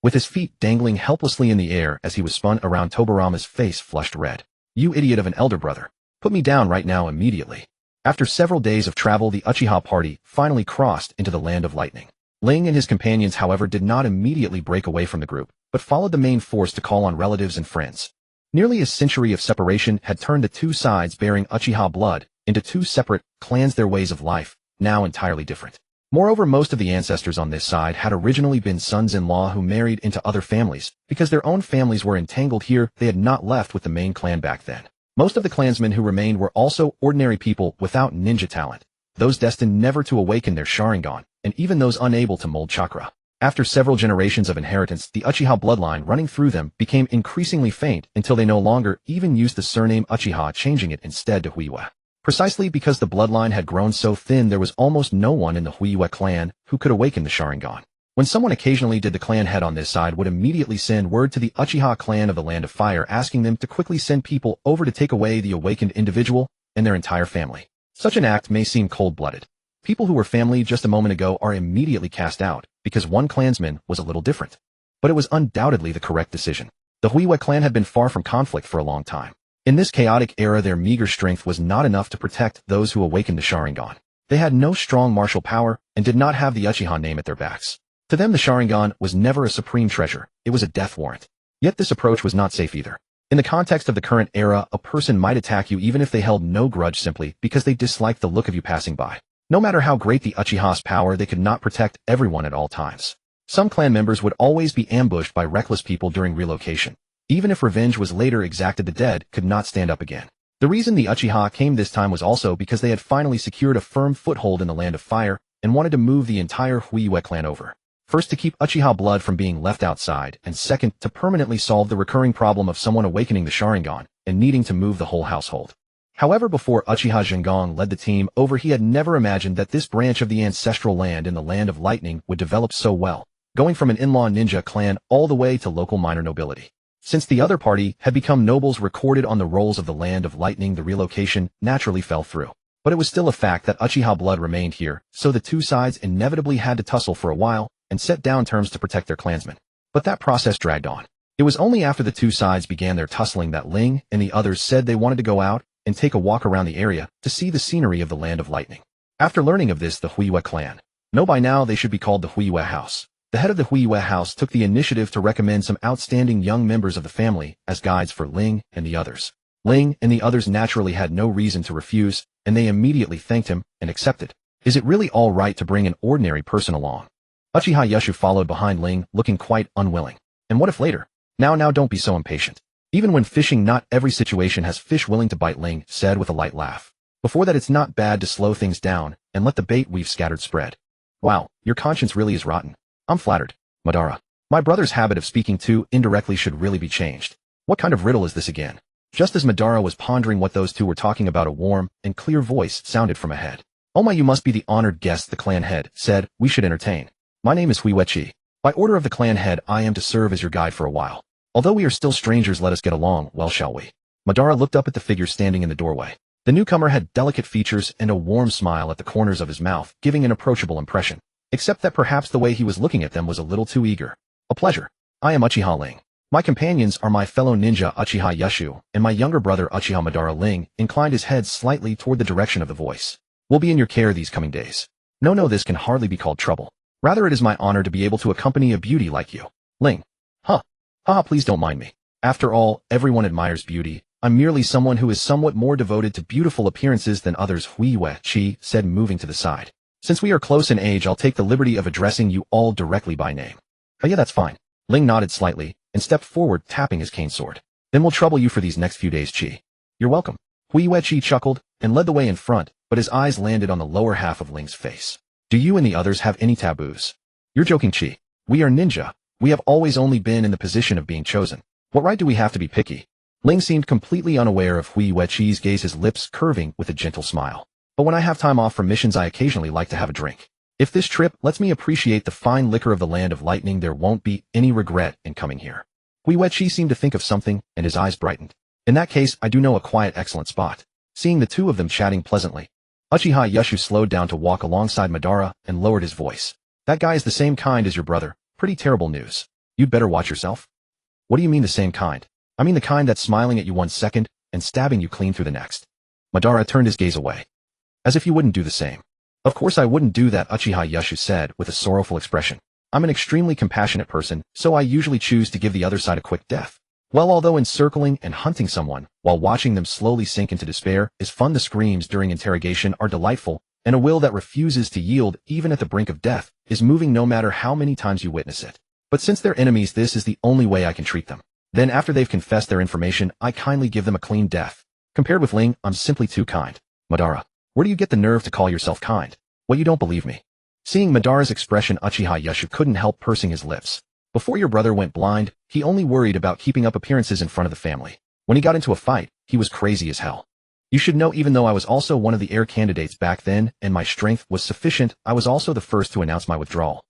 With his feet dangling helplessly in the air as he was spun around, Tobirama's face flushed red. You idiot of an elder brother. Put me down right now immediately. After several days of travel, the Uchiha party finally crossed into the land of lightning. Ling and his companions, however, did not immediately break away from the group, but followed the main force to call on relatives and friends. Nearly a century of separation had turned the two sides bearing Uchiha blood into two separate clans, their ways of life, now entirely different. Moreover, most of the ancestors on this side had originally been sons-in-law who married into other families. Because their own families were entangled here, they had not left with the main clan back then. Most of the clansmen who remained were also ordinary people without ninja talent, those destined never to awaken their Sharingan, and even those unable to mold chakra. After several generations of inheritance, the Uchiha bloodline running through them became increasingly faint until they no longer even used the surname Uchiha, changing it instead to Huiwa. Precisely because the bloodline had grown so thin, there was almost no one in the Huiwa clan who could awaken the Sharingan. When someone occasionally did, the clan head on this side would immediately send word to the Uchiha clan of the Land of Fire, asking them to quickly send people over to take away the awakened individual and their entire family. Such an act may seem cold-blooded. People who were family just a moment ago are immediately cast out because one clansman was a little different. But it was undoubtedly the correct decision. The Huiwa clan had been far from conflict for a long time. In this chaotic era, their meager strength was not enough to protect those who awakened the Sharingan. They had no strong martial power and did not have the Uchiha name at their backs. To them, the Sharingan was never a supreme treasure. It was a death warrant. Yet this approach was not safe either. In the context of the current era, a person might attack you even if they held no grudge simply because they disliked the look of you passing by. No matter how great the Uchiha's power, they could not protect everyone at all times. Some clan members would always be ambushed by reckless people during relocation. Even if revenge was later exacted, the dead could not stand up again. The reason the Uchiha came this time was also because they had finally secured a firm foothold in the Land of Fire and wanted to move the entire Huiwa clan over. First, to keep Uchiha blood from being left outside, and second, to permanently solve the recurring problem of someone awakening the Sharingan and needing to move the whole household. However, before Uchiha Zhengong led the team over, he had never imagined that this branch of the ancestral land in the Land of Lightning would develop so well, going from an in-law ninja clan all the way to local minor nobility. Since the other party had become nobles recorded on the rolls of the Land of Lightning, the relocation naturally fell through. But it was still a fact that Uchiha blood remained here, so the two sides inevitably had to tussle for a while and set down terms to protect their clansmen. But that process dragged on. It was only after the two sides began their tussling that Ling and the others said they wanted to go out and take a walk around the area to see the scenery of the Land of Lightning. After learning of this, the Huiyue clan, no, by now they should be called the Huiyue house. The head of the Huiyue house took the initiative to recommend some outstanding young members of the family as guides for Ling and the others. Ling and the others naturally had no reason to refuse, and they immediately thanked him and accepted. Is it really all right to bring an ordinary person along? Uchiha Yashu followed behind Ling, looking quite unwilling. And what if later? Now don't be so impatient. Even when fishing, not every situation has fish willing to bite, Ling said with a light laugh. Before that, it's not bad to slow things down and let the bait we've scattered spread. Wow, your conscience really is rotten. I'm flattered. Madara. My brother's habit of speaking too indirectly should really be changed. What kind of riddle is this again? Just as Madara was pondering what those two were talking about, a warm and clear voice sounded from ahead. Oh my, you must be the honored guest, the clan head said. We should entertain. My name is Huiwechi. By order of the clan head, I am to serve as your guide for a while. Although we are still strangers, let us get along well, shall we? Madara looked up at the figure standing in the doorway. The newcomer had delicate features and a warm smile at the corners of his mouth, giving an approachable impression. Except that perhaps the way he was looking at them was a little too eager. A pleasure. I am Uchiha Ling. My companions are my fellow ninja Uchiha Yashu, and my younger brother Uchiha Madara. Ling inclined his head slightly toward the direction of the voice. We'll be in your care these coming days. No, this can hardly be called trouble. Rather, it is my honor to be able to accompany a beauty like you. Ling. Huh. Haha, please don't mind me. After all, everyone admires beauty. I'm merely someone who is somewhat more devoted to beautiful appearances than others. Huiwechi said, moving to the side. Since we are close in age, I'll take the liberty of addressing you all directly by name. Oh yeah, that's fine. Ling nodded slightly and stepped forward, tapping his cane sword. Then we'll trouble you for these next few days, Chi. You're welcome. Huiwechi chuckled and led the way in front, but his eyes landed on the lower half of Ling's face. Do you and the others have any taboos? You're joking, Chi. We are ninja. We have always only been in the position of being chosen. What right do we have to be picky? Ling seemed completely unaware of Huiwechi's gaze, his lips curving with a gentle smile. But when I have time off from missions, I occasionally like to have a drink. If this trip lets me appreciate the fine liquor of the Land of Lightning, there won't be any regret in coming here. Huiwechi seemed to think of something, and his eyes brightened. In that case, I do know a quiet, excellent spot. Seeing the two of them chatting pleasantly, Uchiha Yashu slowed down to walk alongside Madara and lowered his voice. That guy is the same kind as your brother. Pretty terrible news. You'd better watch yourself. What do you mean the same kind? I mean the kind that's smiling at you one second and stabbing you clean through the next. Madara turned his gaze away. As if you wouldn't do the same. Of course I wouldn't do that, Uchiha Yashu said with a sorrowful expression. I'm an extremely compassionate person, so I usually choose to give the other side a quick death. Well, although encircling and hunting someone while watching them slowly sink into despair is fun, the screams during interrogation are delightful, and a will that refuses to yield even at the brink of death is moving no matter how many times you witness it. But since they're enemies, this is the only way I can treat them. Then after they've confessed their information, I kindly give them a clean death. Compared with Ling, I'm simply too kind. Madara, where do you get the nerve to call yourself kind? Well, you don't believe me. Seeing Madara's expression, Uchiha Yashu couldn't help pursing his lips. Before your brother went blind, he only worried about keeping up appearances in front of the family. When he got into a fight, he was crazy as hell. You should know, even though I was also one of the heir candidates back then and my strength was sufficient, I was also the first to announce my withdrawal.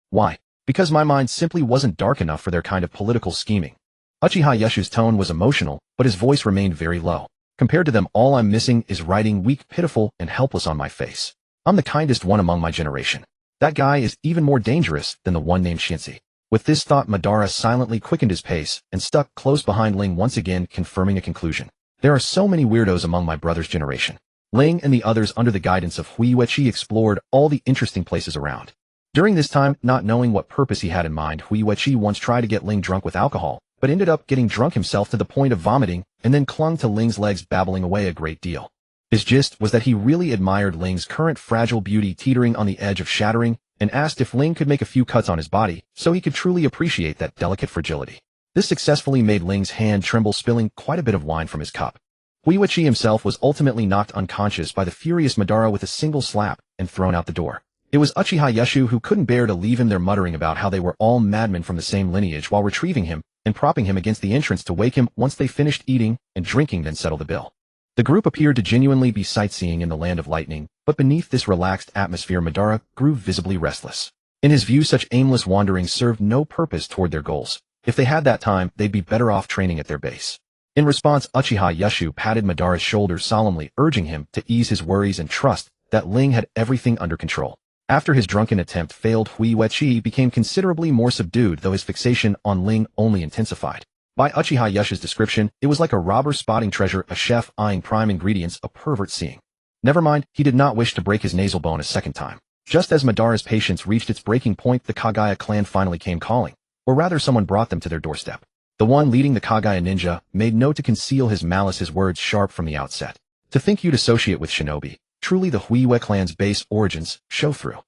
Why? Because my mind simply wasn't dark enough for their kind of political scheming. Uchiha Yashu's tone was emotional, but his voice remained very low. Compared to them, all I'm missing is writing weak, pitiful, and helpless on my face. I'm the kindest one among my generation. That guy is even more dangerous than the one named Shinzi. With this thought, Madara silently quickened his pace and stuck close behind Ling, once again confirming a conclusion. There are so many weirdos among my brother's generation. Ling and the others, under the guidance of Huiwechi, explored all the interesting places around. During this time, not knowing what purpose he had in mind, Huiwechi once tried to get Ling drunk with alcohol, but ended up getting drunk himself to the point of vomiting and then clung to Ling's legs, babbling away a great deal. His gist was that he really admired Ling's current fragile beauty teetering on the edge of shattering, and asked if Ling could make a few cuts on his body so he could truly appreciate that delicate fragility. This successfully made Ling's hand tremble, spilling quite a bit of wine from his cup. Huiwechi himself was ultimately knocked unconscious by the furious Madara with a single slap and thrown out the door. It was Uchiha Yashu who couldn't bear to leave him there, muttering about how they were all madmen from the same lineage, while retrieving him and propping him against the entrance to wake him once they finished eating and drinking, then settle the bill. The group appeared to genuinely be sightseeing in the land of lightning, but beneath this relaxed atmosphere Madara grew visibly restless. In his view, such aimless wanderings served no purpose toward their goals. If they had that time, they'd be better off training at their base. In response, Uchiha Yashu patted Madara's shoulder solemnly, urging him to ease his worries and trust that Ling had everything under control. After his drunken attempt failed, Hui Wechi became considerably more subdued, though his fixation on Ling only intensified. By Uchiha Yashu's description, it was like a robber spotting treasure, a chef eyeing prime ingredients, a pervert seeing. Never mind, he did not wish to break his nasal bone a second time. Just as Madara's patience reached its breaking point, the Kagaya clan finally came calling. Or rather, someone brought them to their doorstep. The one leading the Kagaya ninja made note to conceal his malice, his words sharp from the outset. To think you'd associate with shinobi. Truly the Huiwe clan's base origins show through.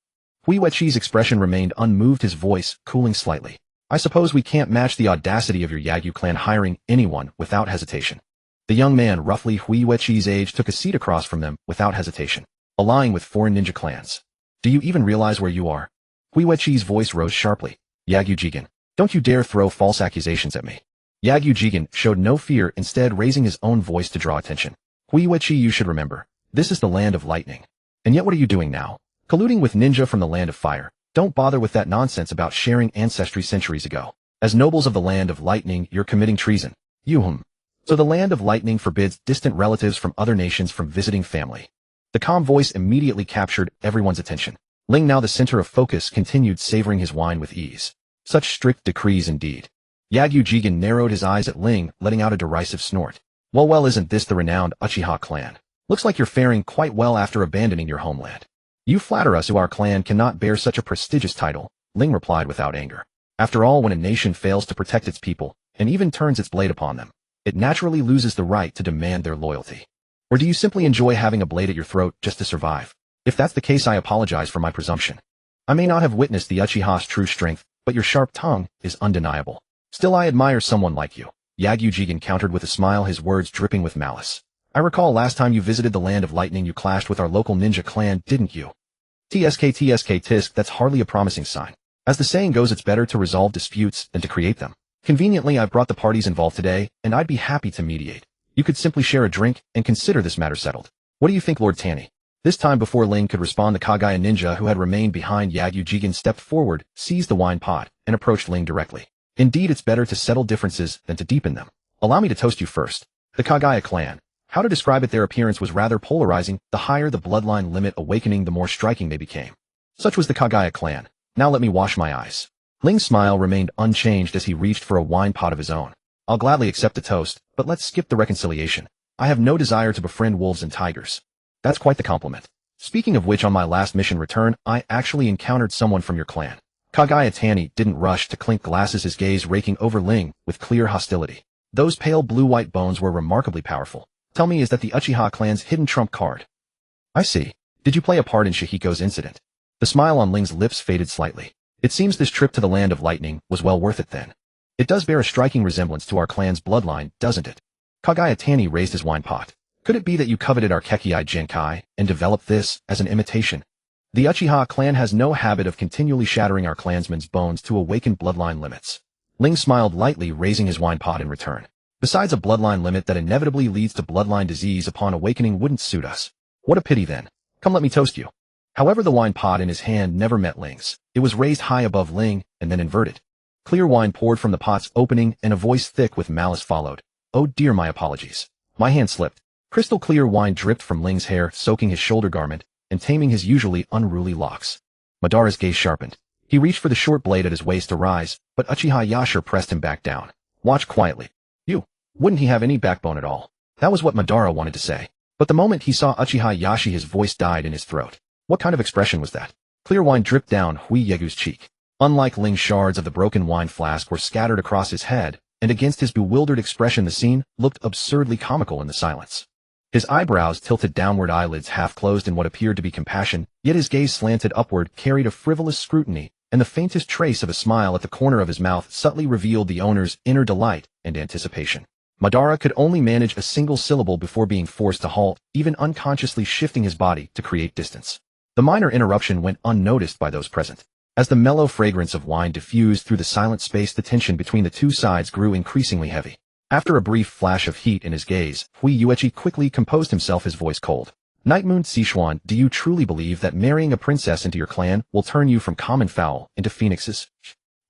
Huiwechi's expression remained unmoved, his voice cooling slightly. I suppose we can't match the audacity of your Yagyu clan hiring anyone without hesitation. The young man, roughly Huiwechi's age, took a seat across from them without hesitation, allying with foreign ninja clans. Do you even realize where you are? Huiwechi's voice rose sharply. Yagyu Jigen, don't you dare throw false accusations at me. Yagyu Jigen showed no fear, instead raising his own voice to draw attention. Huiwechi, you should remember, this is the land of lightning. And yet what are you doing now? Colluding with ninja from the land of fire. Don't bother with that nonsense about sharing ancestry centuries ago. As nobles of the land of lightning, you're committing treason. So the land of lightning forbids distant relatives from other nations from visiting family. The calm voice immediately captured everyone's attention. Ling, now the center of focus, continued savoring his wine with ease. Such strict decrees indeed. Yagyu Jigen narrowed his eyes at Ling, letting out a derisive snort. Well, isn't this the renowned Uchiha clan? Looks like you're faring quite well after abandoning your homeland. You flatter us who our clan cannot bear such a prestigious title, Ling replied without anger. After all, when a nation fails to protect its people, and even turns its blade upon them, it naturally loses the right to demand their loyalty. Or do you simply enjoy having a blade at your throat just to survive? If that's the case, I apologize for my presumption. I may not have witnessed the Uchiha's true strength, but your sharp tongue is undeniable. Still, I admire someone like you. Yagyu Jigen countered with a smile, his words dripping with malice. I recall last time you visited the land of lightning, you clashed with our local ninja clan, didn't you? Tisk, that's hardly a promising sign. As the saying goes, it's better to resolve disputes than to create them. Conveniently, I've brought the parties involved today, and I'd be happy to mediate. You could simply share a drink and consider this matter settled. What do you think, Lord Tanny? This time, before Ling could respond, the Kagaya ninja who had remained behind Yagyu Jigen stepped forward, seized the wine pot, and approached Ling directly. Indeed, it's better to settle differences than to deepen them. Allow me to toast you first. The Kagaya clan. How to describe it, their appearance was rather polarizing. The higher the bloodline limit awakening, the more striking they became. Such was the Kagaya clan. Now let me wash my eyes. Ling's smile remained unchanged as he reached for a wine pot of his own. I'll gladly accept the toast, but let's skip the reconciliation. I have no desire to befriend wolves and tigers. That's quite the compliment. Speaking of which, on my last mission return, I actually encountered someone from your clan. Kagaya Tanny didn't rush to clink glasses, his gaze raking over Ling with clear hostility. Those pale blue-white bones were remarkably powerful. Tell me, is that the Uchiha clan's hidden trump card? I see. Did you play a part in Shihiko's incident? The smile on Ling's lips faded slightly. It seems this trip to the land of lightning was well worth it then. It does bear a striking resemblance to our clan's bloodline, doesn't it? Kagaya Tanny raised his wine pot. Could it be that you coveted our Kekii Genkai and developed this as an imitation? The Uchiha clan has no habit of continually shattering our clansmen's bones to awaken bloodline limits. Ling smiled lightly, raising his wine pot in return. Besides, a bloodline limit that inevitably leads to bloodline disease upon awakening wouldn't suit us. What a pity then. Come, let me toast you. However, the wine pot in his hand never met Ling's. It was raised high above Ling and then inverted. Clear wine poured from the pot's opening and a voice thick with malice followed. Oh dear, my apologies. My hand slipped. Crystal clear wine dripped from Ling's hair, soaking his shoulder garment and taming his usually unruly locks. Madara's gaze sharpened. He reached for the short blade at his waist to rise, but Uchiha Yasha pressed him back down. Watch quietly. Wouldn't he have any backbone at all? That was what Madara wanted to say. But the moment he saw Uchiha Yashi, his voice died in his throat. What kind of expression was that? Clear wine dripped down Hui Yegu's cheek. Unlike Ling, shards of the broken wine flask were scattered across his head, and against his bewildered expression the scene looked absurdly comical in the silence. His eyebrows tilted downward, eyelids half closed in what appeared to be compassion, yet his gaze slanted upward carried a frivolous scrutiny, and the faintest trace of a smile at the corner of his mouth subtly revealed the owner's inner delight and anticipation. Madara could only manage a single syllable before being forced to halt, even unconsciously shifting his body to create distance. The minor interruption went unnoticed by those present. As the mellow fragrance of wine diffused through the silent space, the tension between the two sides grew increasingly heavy. After a brief flash of heat in his gaze, Hui Yuechi quickly composed himself, his voice cold. Night Moon Sichuan, do you truly believe that marrying a princess into your clan will turn you from common fowl into phoenixes?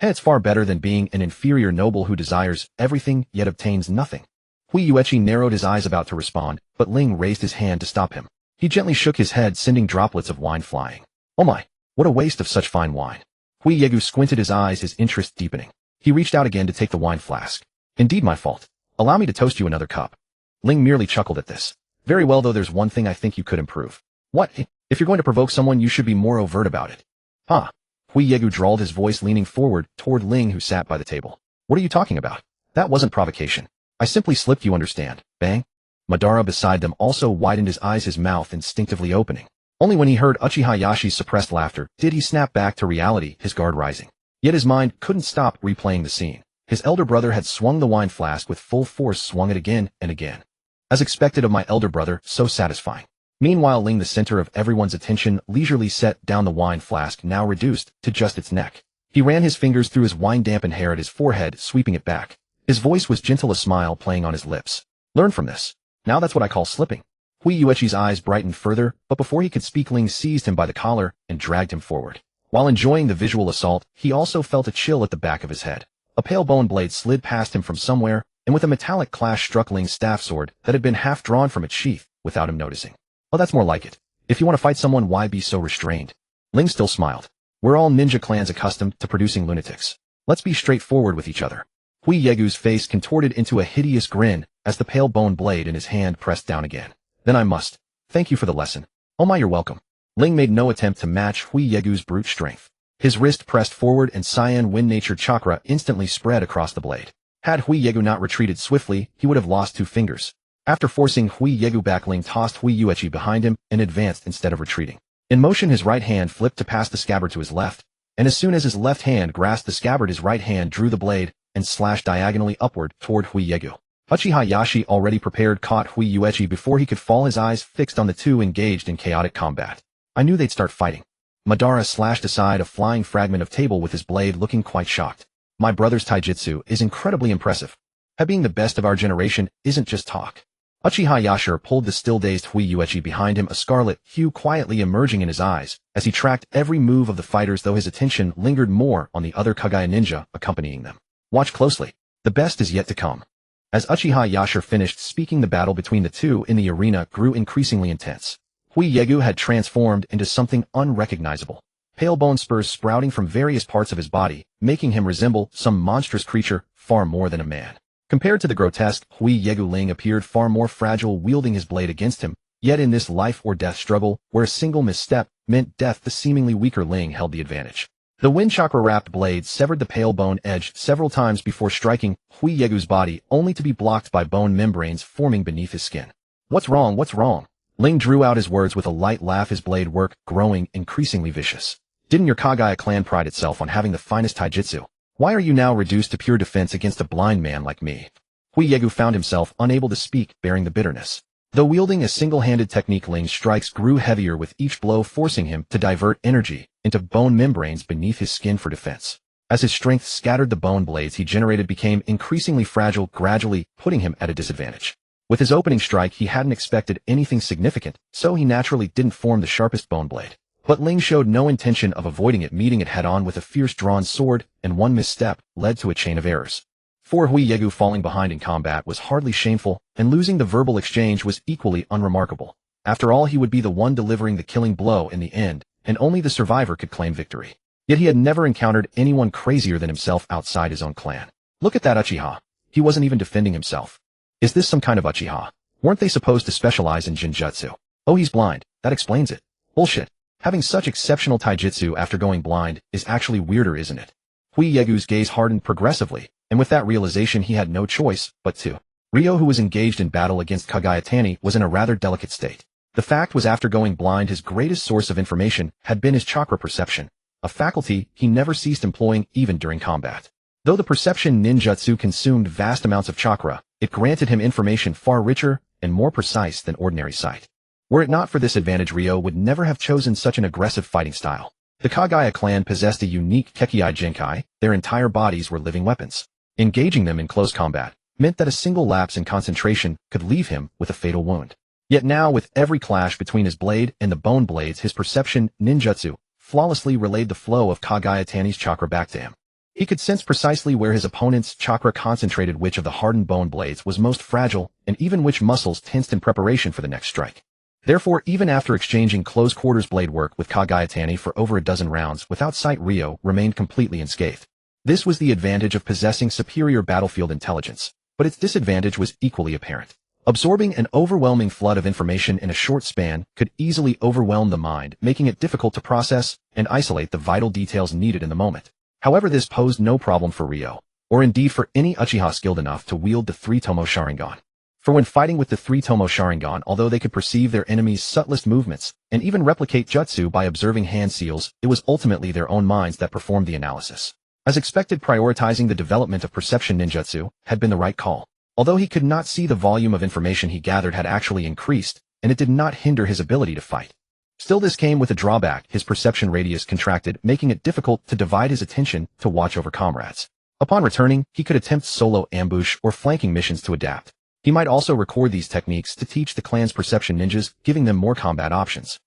It's far better than being an inferior noble who desires everything yet obtains nothing. Hui Yuechi narrowed his eyes about to respond, but Ling raised his hand to stop him. He gently shook his head, sending droplets of wine flying. Oh my, what a waste of such fine wine. Hui Yegu squinted his eyes, his interest deepening. He reached out again to take the wine flask. Indeed my fault. Allow me to toast you another cup. Ling merely chuckled at this. Very well, though there's one thing I think you could improve. What? If you're going to provoke someone, you should be more overt about it. Huh? Hui Yegu drawled, his voice leaning forward toward Ling, who sat by the table. What are you talking about? That wasn't provocation. I simply slipped, you understand. Bang? Madara beside them also widened his eyes, his mouth instinctively opening. Only when he heard Uchiha Yashi's suppressed laughter did he snap back to reality, his guard rising. Yet his mind couldn't stop replaying the scene. His elder brother had swung the wine flask with full force, swung it again and again. As expected of my elder brother, so satisfying. Meanwhile, Ling, the center of everyone's attention, leisurely set down the wine flask, now reduced to just its neck. He ran his fingers through his wine-dampened hair at his forehead, sweeping it back. His voice was gentle, a smile playing on his lips. Learn from this. Now that's what I call slipping. Hui Yuechi's eyes brightened further, but before he could speak, Ling seized him by the collar and dragged him forward. While enjoying the visual assault, he also felt a chill at the back of his head. A pale bone blade slid past him from somewhere, and with a metallic clash struck Ling's staff sword that had been half drawn from its sheath, without him noticing. Oh, that's more like it. If you want to fight someone, why be so restrained? Ling still smiled. We're all ninja clans accustomed to producing lunatics. Let's be straightforward with each other. Hui Yegu's face contorted into a hideous grin as the pale bone blade in his hand pressed down again. Then I must. Thank you for the lesson. Oh my, you're welcome. Ling made no attempt to match Hui Yegu's brute strength. His wrist pressed forward and Cyan Wind Nature chakra instantly spread across the blade. Had Hui Yegu not retreated swiftly, he would have lost 2 fingers. After forcing Hui Yegu back, Ling tossed Hui Yuechi behind him and advanced instead of retreating. In motion, his right hand flipped to pass the scabbard to his left, and as soon as his left hand grasped the scabbard, his right hand drew the blade and slashed diagonally upward toward Hui Yegu. Uchiha Yashi, already prepared, caught Hui Yuechi before he could fall, his eyes fixed on the two engaged in chaotic combat. I knew they'd start fighting. Madara slashed aside a flying fragment of table with his blade, looking quite shocked. My brother's taijutsu is incredibly impressive. Being the best of our generation isn't just talk. Uchiha Yashi pulled the still-dazed Hui Yuechi behind him, a scarlet hue quietly emerging in his eyes as he tracked every move of the fighters, though his attention lingered more on the other Kagaya ninja accompanying them. Watch closely. The best is yet to come. As Uchiha Yashi finished speaking, the battle between the two in the arena grew increasingly intense. Hui Yegu had transformed into something unrecognizable. Pale bone spurs sprouting from various parts of his body, making him resemble some monstrous creature far more than a man. Compared to the grotesque Hui Yegu, Ling appeared far more fragile, wielding his blade against him. Yet in this life-or-death struggle, where a single misstep meant death, the seemingly weaker Ling held the advantage. The wind chakra-wrapped blade severed the pale bone edge several times before striking Hui Yegu's body, only to be blocked by bone membranes forming beneath his skin. What's wrong? What's wrong? Ling drew out his words with a light laugh, his blade work growing increasingly vicious. Didn't your Kagaya clan pride itself on having the finest taijutsu? Why are you now reduced to pure defense against a blind man like me? Hui Yegu found himself unable to speak, bearing the bitterness. Though wielding a single-handed technique, Ling's strikes grew heavier with each blow, forcing him to divert energy into bone membranes beneath his skin for defense. As his strength scattered, the bone blades he generated became increasingly fragile, gradually putting him at a disadvantage. With his opening strike, he hadn't expected anything significant, so he naturally didn't form the sharpest bone blade. But Ling showed no intention of avoiding it, meeting it head-on with a fierce drawn sword, and one misstep led to a chain of errors. For Hui Yegu, falling behind in combat was hardly shameful, and losing the verbal exchange was equally unremarkable. After all, he would be the one delivering the killing blow in the end, and only the survivor could claim victory. Yet he had never encountered anyone crazier than himself outside his own clan. Look at that Uchiha. He wasn't even defending himself. Is this some kind of Uchiha? Weren't they supposed to specialize in Jinjutsu? Oh, he's blind. That explains it. Bullshit. Having such exceptional taijutsu after going blind is actually weirder, isn't it? Hui Yegu's gaze hardened progressively, and with that realization he had no choice but to. Ryo, who was engaged in battle against Kagaya Tani, was in a rather delicate state. The fact was, after going blind, his greatest source of information had been his chakra perception, a faculty he never ceased employing even during combat. Though the perception ninjutsu consumed vast amounts of chakra, it granted him information far richer and more precise than ordinary sight. Were it not for this advantage, Ryo would never have chosen such an aggressive fighting style. The Kagaya clan possessed a unique Kekkei Genkai. Their entire bodies were living weapons. Engaging them in close combat meant that a single lapse in concentration could leave him with a fatal wound. Yet now, with every clash between his blade and the bone blades, his perception ninjutsu flawlessly relayed the flow of Kagaya Tani's chakra back to him. He could sense precisely where his opponent's chakra concentrated, which of the hardened bone blades was most fragile, and even which muscles tensed in preparation for the next strike. Therefore, even after exchanging close-quarters blade work with Kagaya Tani for over a dozen rounds without sight, Ryo remained completely unscathed. This was the advantage of possessing superior battlefield intelligence, but its disadvantage was equally apparent. Absorbing an overwhelming flood of information in a short span could easily overwhelm the mind, making it difficult to process and isolate the vital details needed in the moment. However, this posed no problem for Ryo, or indeed for any Uchiha skilled enough to wield the three-tomo Sharingan. For when fighting with the three-tomo Sharingan, although they could perceive their enemy's subtlest movements and even replicate jutsu by observing hand seals, it was ultimately their own minds that performed the analysis. As expected, prioritizing the development of perception ninjutsu had been the right call. Although he could not see, the volume of information he gathered had actually increased, and it did not hinder his ability to fight. Still, this came with a drawback: his perception radius contracted, making it difficult to divide his attention to watch over comrades. Upon returning, he could attempt solo ambush or flanking missions to adapt. He might also record these techniques to teach the clan's perception ninjas, giving them more combat options.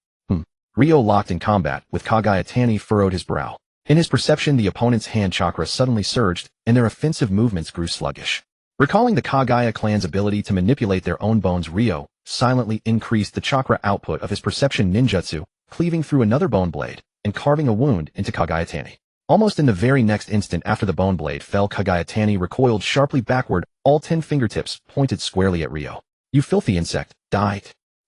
Ryo locked in combat with Kagaya Tani furrowed his brow. In his perception, the opponent's hand chakra suddenly surged, and their offensive movements grew sluggish. Recalling the Kagaya clan's ability to manipulate their own bones, Ryo silently increased the chakra output of his perception ninjutsu, cleaving through another bone blade and carving a wound into Kagaya Tani. Almost in the very next instant after the bone blade fell, Kagaya Tani recoiled sharply backward, all 10 fingertips pointed squarely at Ryo. "You filthy insect, die!"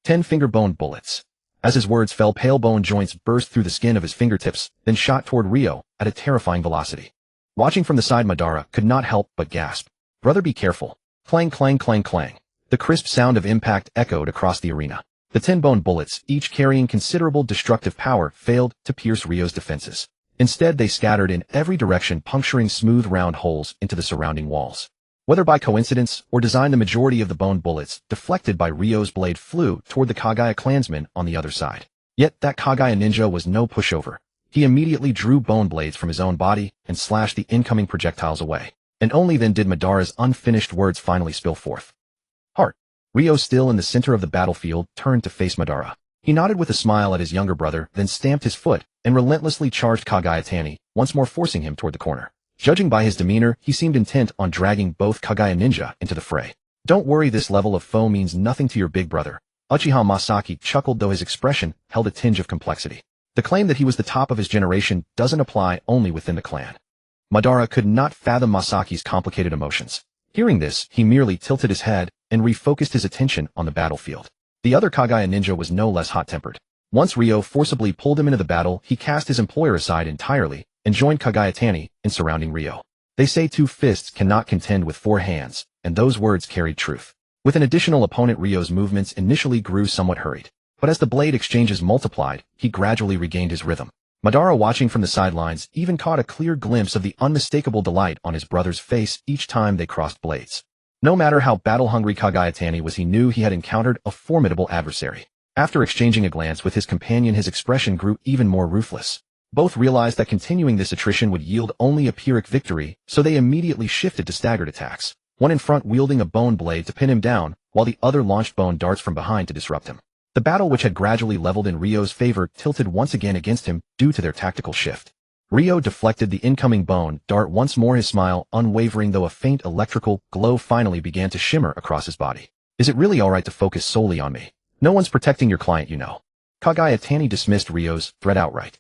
10 finger bone bullets. As his words fell, pale bone joints burst through the skin of his fingertips, then shot toward Ryo at a terrifying velocity. Watching from the side, Madara could not help but gasp. "Brother, be careful." Clang, clang, clang, clang. The crisp sound of impact echoed across the arena. The 10 bone bullets, each carrying considerable destructive power, failed to pierce Ryo's defenses. Instead, they scattered in every direction, puncturing smooth round holes into the surrounding walls. Whether by coincidence or design, the majority of the bone bullets, deflected by Ryo's blade, flew toward the Kagaya clansman on the other side. Yet that Kagaya ninja was no pushover. He immediately drew bone blades from his own body and slashed the incoming projectiles away. And only then did Madara's unfinished words finally spill forth. "Heart." Ryo, still in the center of the battlefield, turned to face Madara. He nodded with a smile at his younger brother, then stamped his foot and relentlessly charged Kagaya Tani, once more forcing him toward the corner. Judging by his demeanor, he seemed intent on dragging both Kagaya ninja into the fray. "Don't worry, this level of foe means nothing to your big brother." Uchiha Masaki chuckled, though his expression held a tinge of complexity. The claim that he was the top of his generation doesn't apply only within the clan. Madara could not fathom Masaki's complicated emotions. Hearing this, he merely tilted his head and refocused his attention on the battlefield. The other Kagaya ninja was no less hot-tempered. Once Ryo forcibly pulled him into the battle, he cast his employer aside entirely and joined Kagaya Tani in surrounding Ryo. They say 2 fists cannot contend with 4 hands, and those words carried truth. With an additional opponent, Ryo's movements initially grew somewhat hurried. But as the blade exchanges multiplied, he gradually regained his rhythm. Madara, watching from the sidelines, even caught a clear glimpse of the unmistakable delight on his brother's face each time they crossed blades. No matter how battle-hungry Kagaya Tani was, he knew he had encountered a formidable adversary. After exchanging a glance with his companion, his expression grew even more ruthless. Both realized that continuing this attrition would yield only a Pyrrhic victory, so they immediately shifted to staggered attacks, one in front wielding a bone blade to pin him down, while the other launched bone darts from behind to disrupt him. The battle, which had gradually leveled in Ryo's favor, tilted once again against him due to their tactical shift. Ryo deflected the incoming bone dart once more, his smile unwavering, though a faint electrical glow finally began to shimmer across his body. "Is it really alright to focus solely on me? No one's protecting your client, you know." Kagaya Tani dismissed Ryo's threat outright.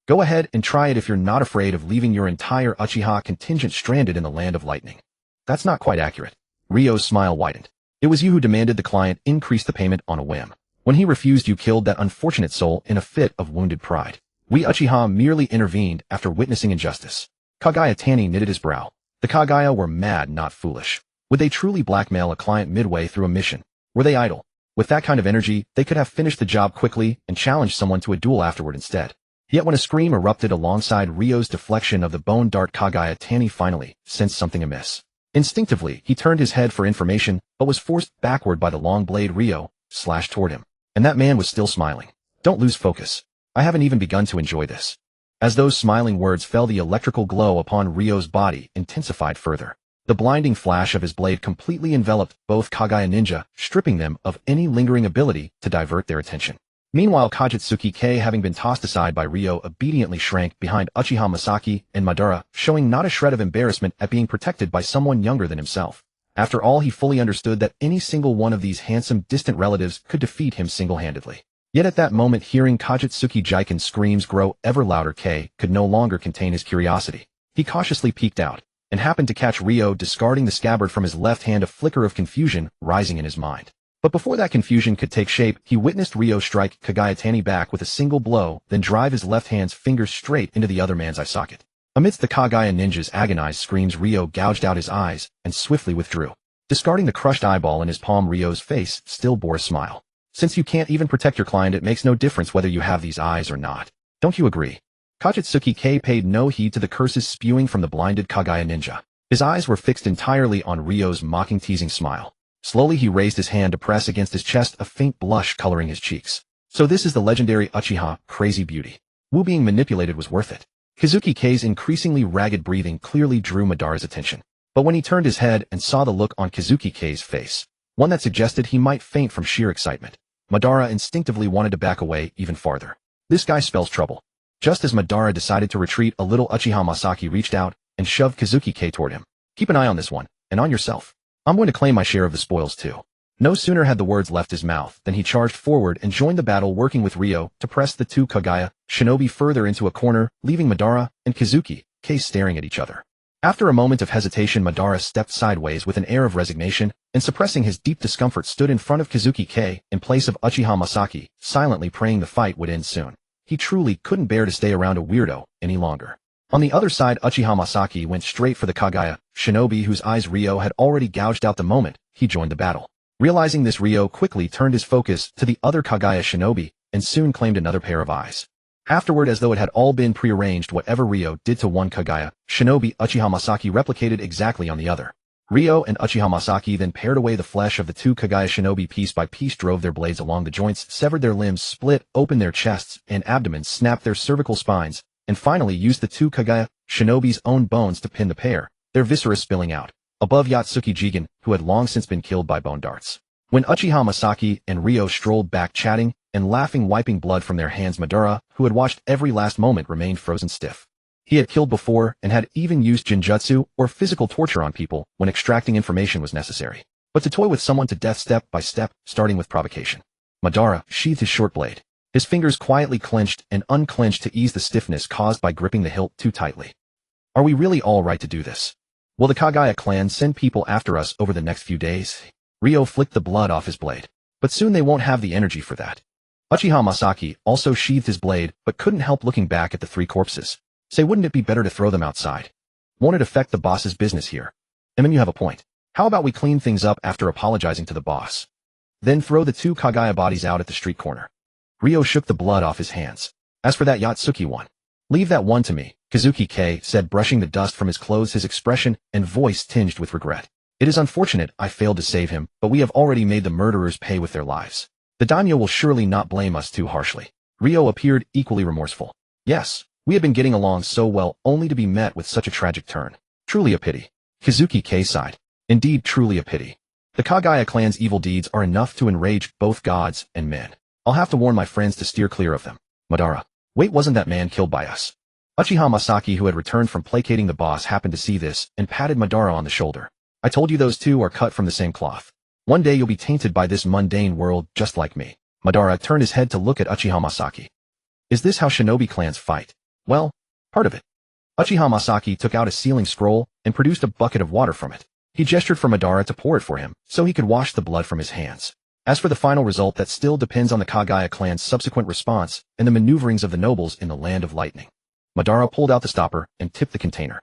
"Go ahead and try it if you're not afraid of leaving your entire Uchiha contingent stranded in the land of lightning." "That's not quite accurate." Ryo's smile widened. "It was you who demanded the client increase the payment on a whim. When he refused, you killed that unfortunate soul in a fit of wounded pride. We Uchiha merely intervened after witnessing injustice." Kagaya Tani knitted his brow. The Kagaya were mad, not foolish. Would they truly blackmail a client midway through a mission? Were they idle? With that kind of energy, they could have finished the job quickly and challenged someone to a duel afterward instead. Yet when a scream erupted alongside Ryo's deflection of the bone dart, Kagaya Tani finally sensed something amiss. Instinctively, he turned his head for information, but was forced backward by the long blade Ryo slashed toward him. And that man was still smiling. "Don't lose focus. I haven't even begun to enjoy this." As those smiling words fell, the electrical glow upon Ryo's body intensified further. The blinding flash of his blade completely enveloped both Kagaya ninja, stripping them of any lingering ability to divert their attention. Meanwhile, Kajitsuki Kei, having been tossed aside by Ryo, obediently shrank behind Uchiha Masaki and Madara, showing not a shred of embarrassment at being protected by someone younger than himself. After all, he fully understood that any single one of these handsome, distant relatives could defeat him single-handedly. Yet at that moment, hearing Kajitsuki Jiken's screams grow ever louder, Kei could no longer contain his curiosity. He cautiously peeked out, and happened to catch Ryo discarding the scabbard from his left hand, a flicker of confusion rising in his mind. But before that confusion could take shape, he witnessed Ryo strike Kagayatani back with a single blow, then drive his left hand's fingers straight into the other man's eye socket. Amidst the Kagaya ninja's agonized screams, Ryo gouged out his eyes and swiftly withdrew. Discarding the crushed eyeball in his palm, Ryo's face still bore a smile. Since you can't even protect your client, it makes no difference whether you have these eyes or not. Don't you agree? Kajitsuki Kei paid no heed to the curses spewing from the blinded Kagaya ninja. His eyes were fixed entirely on Ryo's mocking, teasing smile. Slowly he raised his hand to press against his chest, a faint blush coloring his cheeks. So this is the legendary Uchiha, crazy beauty. Wu being manipulated was worth it. Kazuki Kei's increasingly ragged breathing clearly drew Madara's attention. But when he turned his head and saw the look on Kazuki Kei's face, one that suggested he might faint from sheer excitement, Madara instinctively wanted to back away even farther. This guy spells trouble. Just as Madara decided to retreat a little, Uchiha Masaki reached out and shoved Kazuki Kei toward him. Keep an eye on this one, and on yourself. I'm going to claim my share of the spoils too. No sooner had the words left his mouth than he charged forward and joined the battle, working with Ryo to press the two Kagaya shinobi further into a corner, leaving Madara and Kazuki Kei staring at each other. After a moment of hesitation, Madara stepped sideways with an air of resignation, and suppressing his deep discomfort stood in front of Kazuki Kei in place of Uchiha Masaki, silently praying the fight would end soon. He truly couldn't bear to stay around a weirdo any longer. On the other side, Uchiha Masaki went straight for the Kagaya shinobi, whose eyes Ryo had already gouged out the moment he joined the battle. Realizing this, Ryo quickly turned his focus to the other Kagaya shinobi and soon claimed another pair of eyes. Afterward, as though it had all been prearranged, whatever Ryo did to one Kagaya shinobi, Uchiha Masaki replicated exactly on the other. Ryo and Uchiha Masaki then pared away the flesh of the two Kagaya shinobi piece by piece, drove their blades along the joints, severed their limbs, split open their chests and abdomens, snapped their cervical spines, and finally used the two Kagaya shinobi's own bones to pin the pair, their viscera spilling out above Yatsuki Jigen, who had long since been killed by bone darts. When Uchiha Masaki and Ryo strolled back, chatting and laughing, wiping blood from their hands, Madara, who had watched every last moment, remained frozen stiff. He had killed before and had even used jinjutsu or physical torture on people when extracting information was necessary. But to toy with someone to death step by step, starting with provocation. Madara sheathed his short blade. His fingers quietly clenched and unclenched to ease the stiffness caused by gripping the hilt too tightly. Are we really all right to do this? Will the Kagaya clan send people after us over the next few days? Ryo flicked the blood off his blade. But soon they won't have the energy for that. Uchiha Masaki also sheathed his blade, but couldn't help looking back at the three corpses. Say, wouldn't it be better to throw them outside? Won't it affect the boss's business here? I mean, you have a point. How about we clean things up after apologizing to the boss? Then throw the two Kagaya bodies out at the street corner. Ryo shook the blood off his hands. As for that Yatsuki one, leave that one to me, Kazuki Kei said, brushing the dust from his clothes, his expression and voice tinged with regret. It is unfortunate I failed to save him, but we have already made the murderers pay with their lives. The daimyo will surely not blame us too harshly. Ryo appeared equally remorseful. Yes, we had been getting along so well, only to be met with such a tragic turn. Truly a pity. Kazuki Kei sighed. Indeed, truly a pity. The Kagaya clan's evil deeds are enough to enrage both gods and men. I'll have to warn my friends to steer clear of them. Madara. Wait, wasn't that man killed by us? Uchiha Masaki, who had returned from placating the boss, happened to see this and patted Madara on the shoulder. I told you those two are cut from the same cloth. One day you'll be tainted by this mundane world just like me. Madara turned his head to look at Uchiha Masaki. Is this how shinobi clans fight? Well, part of it. Uchiha Masaki took out a sealing scroll and produced a bucket of water from it. He gestured for Madara to pour it for him, so he could wash the blood from his hands. As for the final result, that still depends on the Kagaya clan's subsequent response and the maneuverings of the nobles in the Land of Lightning. Madara pulled out the stopper and tipped the container.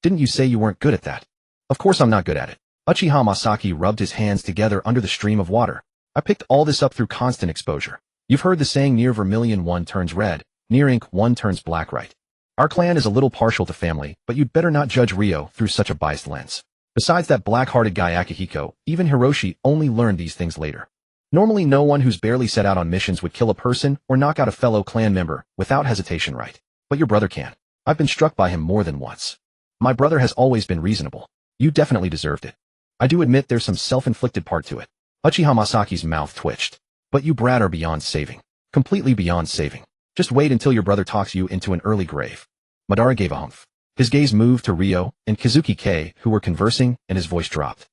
Didn't you say you weren't good at that? Of course I'm not good at it. Uchiha Masaki rubbed his hands together under the stream of water. I picked all this up through constant exposure. You've heard the saying, near vermilion one turns red, near ink one turns black, right? Our clan is a little partial to family, but you'd better not judge Ryo through such a biased lens. Besides that black-hearted guy Akihiko, even Hiroshi only learned these things later. Normally no one who's barely set out on missions would kill a person or knock out a fellow clan member without hesitation, right? But your brother can. I've been struck by him more than once. My brother has always been reasonable. You definitely deserved it. I do admit there's some self-inflicted part to it. Uchiha Masaki's mouth twitched. But you brat are beyond saving. Completely beyond saving. Just wait until your brother talks you into an early grave. Madara gave a humph. His gaze moved to Ryo and Kazuki Kei, who were conversing, and his voice dropped.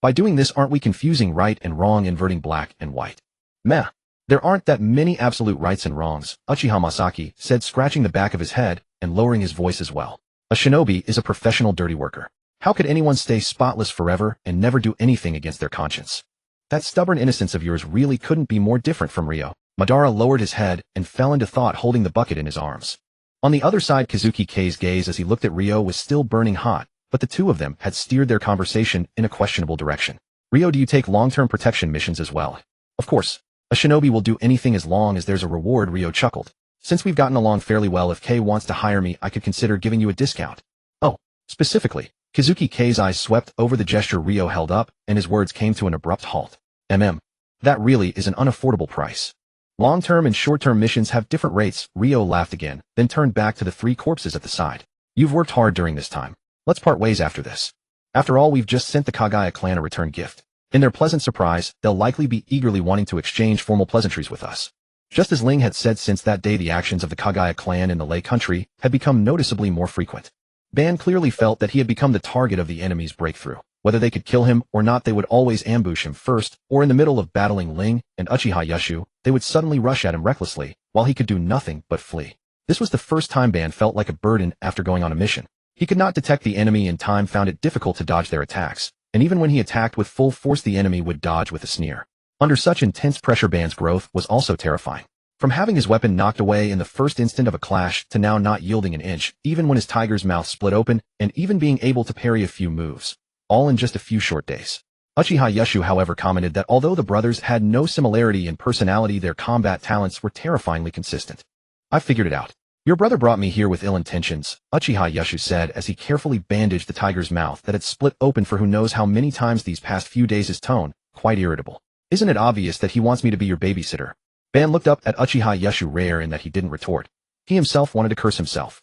By doing this, aren't we confusing right and wrong, inverting black and white? Meh. There aren't that many absolute rights and wrongs, Uchiha Masaki said, scratching the back of his head and lowering his voice as well. A shinobi is a professional dirty worker. How could anyone stay spotless forever and never do anything against their conscience? That stubborn innocence of yours really couldn't be more different from Ryo. Madara lowered his head and fell into thought, holding the bucket in his arms. On the other side, Kazuki Kei's gaze as he looked at Ryo was still burning hot, but the two of them had steered their conversation in a questionable direction. Ryo, do you take long-term protection missions as well? Of course. A shinobi will do anything as long as there's a reward, Ryo chuckled. Since we've gotten along fairly well, if Kei wants to hire me, I could consider giving you a discount. Oh, specifically. Kazuki Kei's eyes swept over the gesture Ryo held up, and his words came to an abrupt halt. That really is an unaffordable price. Long-term and short-term missions have different rates. Ryo laughed again, then turned back to the three corpses at the side. You've worked hard during this time. Let's part ways after this. After all, we've just sent the Kagaya clan a return gift. In their pleasant surprise, they'll likely be eagerly wanting to exchange formal pleasantries with us. Just as Ling had said, since that day the actions of the Kagaya clan in the Lei country had become noticeably more frequent. Ban clearly felt that he had become the target of the enemy's breakthrough. Whether they could kill him or not, they would always ambush him first, or in the middle of battling Ling and Uchiha Yashu, they would suddenly rush at him recklessly, while he could do nothing but flee. This was the first time Ban felt like a burden after going on a mission. He could not detect the enemy in time, found it difficult to dodge their attacks, and even when he attacked with full force, the enemy would dodge with a sneer. Under such intense pressure, Ban's growth was also terrifying. From having his weapon knocked away in the first instant of a clash to now not yielding an inch, even when his tiger's mouth split open, and even being able to parry a few moves. All in just a few short days. Uchiha Yashu, however, commented that although the brothers had no similarity in personality, their combat talents were terrifyingly consistent. I figured it out. Your brother brought me here with ill intentions, Uchiha Yashu said as he carefully bandaged the tiger's mouth that had split open for who knows how many times these past few days, his tone quite irritable. Isn't it obvious that he wants me to be your babysitter? Ban looked up at Uchiha Yashu, rare in that he didn't retort. He himself wanted to curse himself.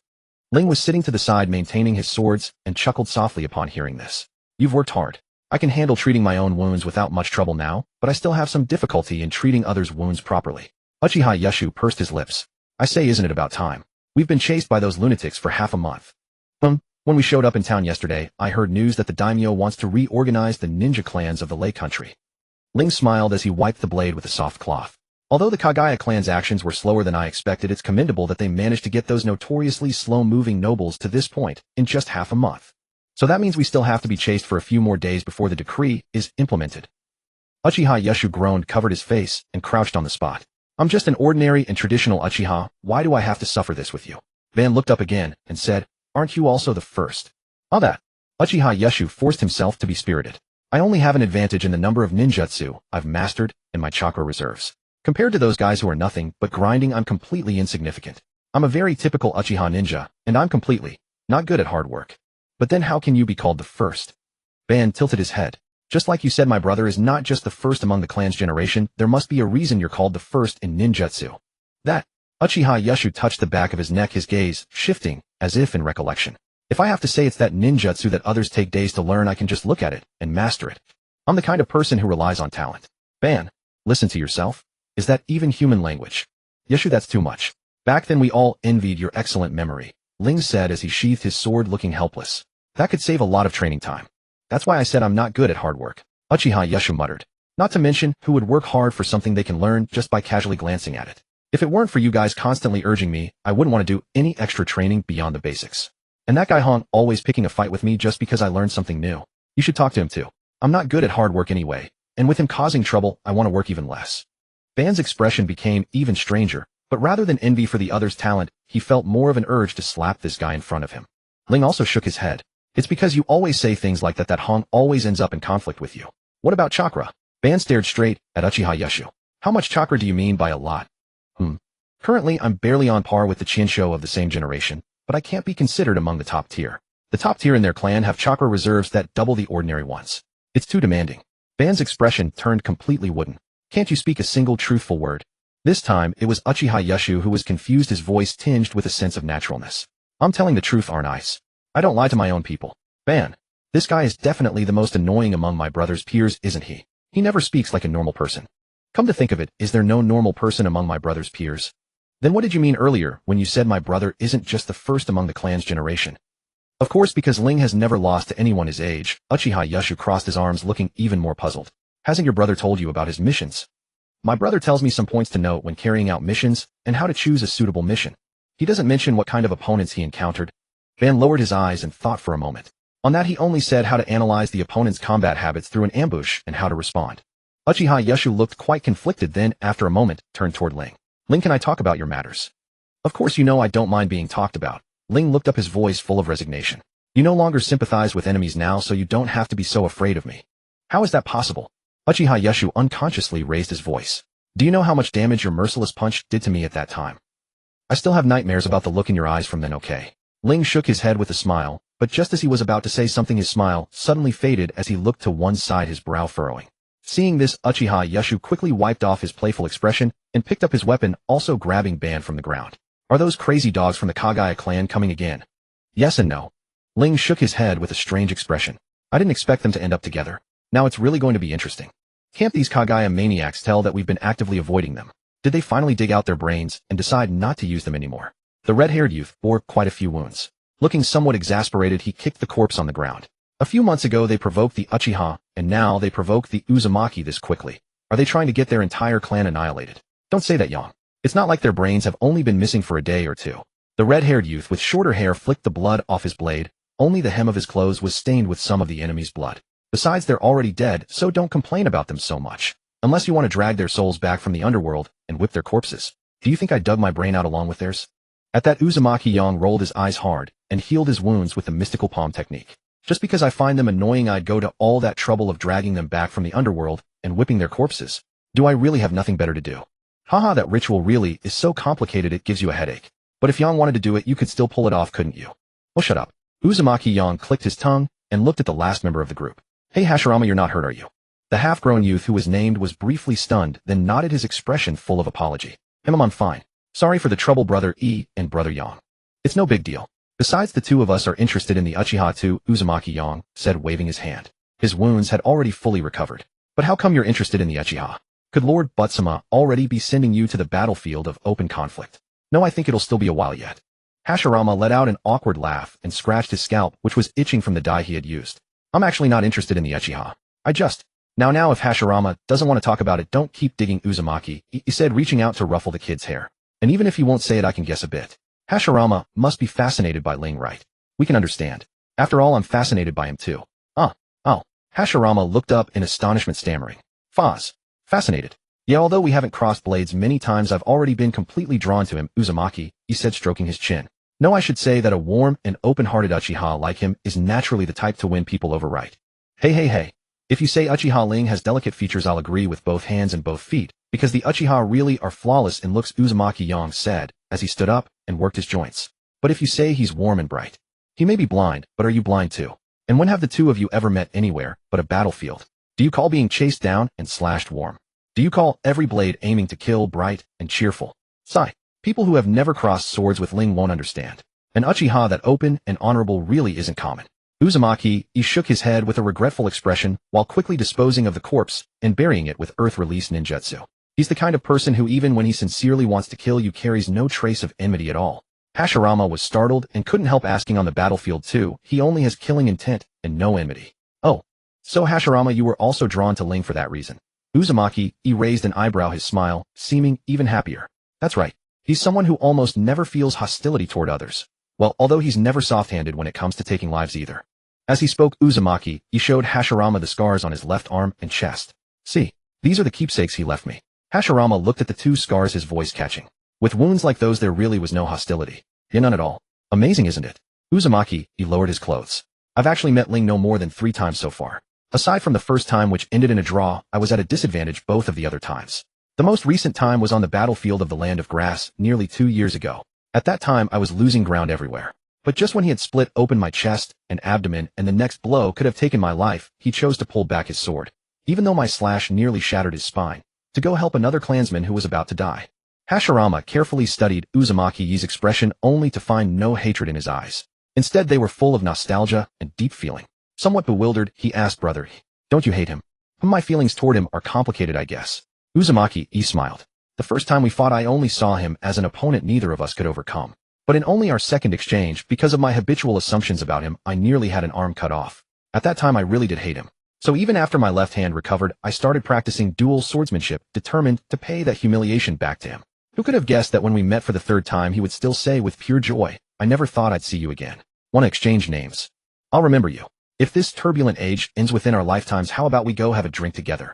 Ling was sitting to the side maintaining his swords and chuckled softly upon hearing this. You've worked hard. I can handle treating my own wounds without much trouble now, but I still have some difficulty in treating others' wounds properly. Uchiha Yashu pursed his lips. I say, isn't it about time? We've been chased by those lunatics for half a month. When we showed up in town yesterday, I heard news that the daimyo wants to reorganize the ninja clans of the Lei country. Ling smiled as he wiped the blade with a soft cloth. Although the Kagaya clan's actions were slower than I expected, it's commendable that they managed to get those notoriously slow-moving nobles to this point in just half a month. So that means we still have to be chased for a few more days before the decree is implemented. Uchiha Yashu groaned, covered his face, and crouched on the spot. I'm just an ordinary and traditional Uchiha. Why do I have to suffer this with you? Ban looked up again and said, aren't you also the first? All that. Uchiha Yashu forced himself to be spirited. I only have an advantage in the number of ninjutsu I've mastered and my chakra reserves. Compared to those guys who are nothing but grinding, I'm completely insignificant. I'm a very typical Uchiha ninja, and I'm completely not good at hard work. But then how can you be called the first? Ban tilted his head. Just like you said, my brother is not just the first among the clan's generation, there must be a reason you're called the first in ninjutsu. That. Uchiha Yashu touched the back of his neck, his gaze shifting, as if in recollection. If I have to say it's that ninjutsu that others take days to learn, I can just look at it and master it. I'm the kind of person who relies on talent. Ban, listen to yourself. Is that even human language? Yashu, that's too much. Back then we all envied your excellent memory, Ling said as he sheathed his sword, looking helpless. That could save a lot of training time. That's why I said I'm not good at hard work. Uchiha Yashu muttered. Not to mention, who would work hard for something they can learn just by casually glancing at it? If it weren't for you guys constantly urging me, I wouldn't want to do any extra training beyond the basics. And that guy Han always picking a fight with me just because I learned something new. You should talk to him too. I'm not good at hard work anyway, and with him causing trouble, I want to work even less. Ban's expression became even stranger, but rather than envy for the other's talent, he felt more of an urge to slap this guy in front of him. Ling also shook his head. It's because you always say things like that Hong always ends up in conflict with you. What about chakra? Ban stared straight at Uchiha Yashu. How much chakra do you mean by a lot? Currently, I'm barely on par with the Chinsho of the same generation, but I can't be considered among the top tier. The top tier in their clan have chakra reserves that double the ordinary ones. It's too demanding. Ban's expression turned completely wooden. Can't you speak a single truthful word? This time, it was Uchiha Yashu who was confused, his voice tinged with a sense of naturalness. I'm telling the truth, aren't I? I don't lie to my own people. Ban. This guy is definitely the most annoying among my brother's peers, isn't he? He never speaks like a normal person. Come to think of it, is there no normal person among my brother's peers? Then what did you mean earlier when you said my brother isn't just the first among the clan's generation? Of course, because Ling has never lost to anyone his age. Uchiha Yushu crossed his arms, looking even more puzzled. Hasn't your brother told you about his missions? My brother tells me some points to note when carrying out missions and how to choose a suitable mission. He doesn't mention what kind of opponents he encountered. Ban lowered his eyes and thought for a moment. On that, he only said how to analyze the opponent's combat habits through an ambush and how to respond. Uchiha Yushu looked quite conflicted, then, after a moment, turned toward Ling. Ling, can I talk about your matters? Of course, you know I don't mind being talked about. Ling looked up, his voice full of resignation. You no longer sympathize with enemies now, so you don't have to be so afraid of me. How is that possible? Uchiha Yushu unconsciously raised his voice. Do you know how much damage your merciless punch did to me at that time? I still have nightmares about the look in your eyes from then, okay? Ling shook his head with a smile, but just as he was about to say something, his smile suddenly faded as he looked to one side, his brow furrowing. Seeing this, Uchiha Yushu quickly wiped off his playful expression and picked up his weapon, also grabbing Ban from the ground. Are those crazy dogs from the Kagaya clan coming again? Yes and no. Ling shook his head with a strange expression. I didn't expect them to end up together. Now it's really going to be interesting. Can't these Kagaya maniacs tell that we've been actively avoiding them? Did they finally dig out their brains and decide not to use them anymore? The red-haired youth bore quite a few wounds. Looking somewhat exasperated, he kicked the corpse on the ground. A few months ago they provoked the Uchiha, and now they provoke the Uzumaki this quickly. Are they trying to get their entire clan annihilated? Don't say that, Yang. It's not like their brains have only been missing for a day or two. The red-haired youth with shorter hair flicked the blood off his blade. Only the hem of his clothes was stained with some of the enemy's blood. Besides, they're already dead, so don't complain about them so much. Unless you want to drag their souls back from the underworld and whip their corpses. Do you think I dug my brain out along with theirs? At that, Uzumaki Yang rolled his eyes hard and healed his wounds with the mystical palm technique. Just because I find them annoying, I'd go to all that trouble of dragging them back from the underworld and whipping their corpses. Do I really have nothing better to do? Haha, that ritual really is so complicated it gives you a headache. But if Yang wanted to do it, you could still pull it off, couldn't you? Oh, shut up. Uzumaki Yang clicked his tongue and looked at the last member of the group. Hey Hashirama, you're not hurt, are you? The half-grown youth who was named was briefly stunned, then nodded, his expression full of apology. I'm fine. Sorry for the trouble, Brother E and Brother Yang. It's no big deal. Besides, the two of us are interested in the Uchiha too, Uzumaki Yang said, waving his hand. His wounds had already fully recovered. But how come you're interested in the Uchiha? Could Lord Butsuma already be sending you to the battlefield of open conflict? No, I think it'll still be a while yet. Hashirama let out an awkward laugh and scratched his scalp, which was itching from the dye he had used. I'm actually not interested in the Uchiha. Now if Hashirama doesn't want to talk about it, don't keep digging, Uzumaki, he said, reaching out to ruffle the kid's hair. And even if he won't say it, I can guess a bit. Hashirama must be fascinated by Ling, right? We can understand. After all, I'm fascinated by him too. Oh. Hashirama looked up in astonishment, stammering. Fascinated. Yeah, although we haven't crossed blades many times, I've already been completely drawn to him, Uzumaki, he said, stroking his chin. No, I should say that a warm and open-hearted Uchiha like him is naturally the type to win people over, right? Hey. If you say Uchiha Ling has delicate features, I'll agree with both hands and both feet, because the Uchiha really are flawless in looks, Uzumaki Yang said, as he stood up and worked his joints. But if you say he's warm and bright, he may be blind, but are you blind too? And when have the two of you ever met anywhere but a battlefield? Do you call being chased down and slashed warm? Do you call every blade aiming to kill bright and cheerful? Sigh. People who have never crossed swords with Ling won't understand. An Uchiha that open and honorable really isn't common. Uzumaki, he shook his head with a regretful expression while quickly disposing of the corpse and burying it with earth-release ninjutsu. He's the kind of person who, even when he sincerely wants to kill you, carries no trace of enmity at all. Hashirama was startled and couldn't help asking, on the battlefield too, he only has killing intent and no enmity. Oh. So Hashirama, you were also drawn to Ling for that reason. Uzumaki, he raised an eyebrow, his smile seeming even happier. That's right. He's someone who almost never feels hostility toward others. Well, although he's never soft-handed when it comes to taking lives either. As he spoke, Uzumaki, he showed Hashirama the scars on his left arm and chest. See, these are the keepsakes he left me. Hashirama looked at the two scars, his voice catching. With wounds like those, there really was no hostility. Yeah, none at all. Amazing, isn't it? Uzumaki, he lowered his clothes. I've actually met Ling no more than 3 times so far. Aside from the first time, which ended in a draw, I was at a disadvantage both of the other times. The most recent time was on the battlefield of the Land of Grass, nearly 2 years ago. At that time, I was losing ground everywhere. But just when he had split open my chest and abdomen and the next blow could have taken my life, he chose to pull back his sword. Even though my slash nearly shattered his spine, to go help another clansman who was about to die. Hashirama carefully studied Uzumaki's expression only to find no hatred in his eyes. Instead, they were full of nostalgia and deep feeling. Somewhat bewildered, he asked, brother, don't you hate him? My feelings toward him are complicated, I guess. Uzumaki smiled. The first time we fought I only saw him as an opponent neither of us could overcome. But in only our second exchange, because of my habitual assumptions about him, I nearly had an arm cut off. At that time I really did hate him. So even after my left hand recovered, I started practicing dual swordsmanship, determined to pay that humiliation back to him. Who could have guessed that when we met for the third time he would still say with pure joy, I never thought I'd see you again. Want to exchange names? I'll remember you. If this turbulent age ends within our lifetimes, how about we go have a drink together?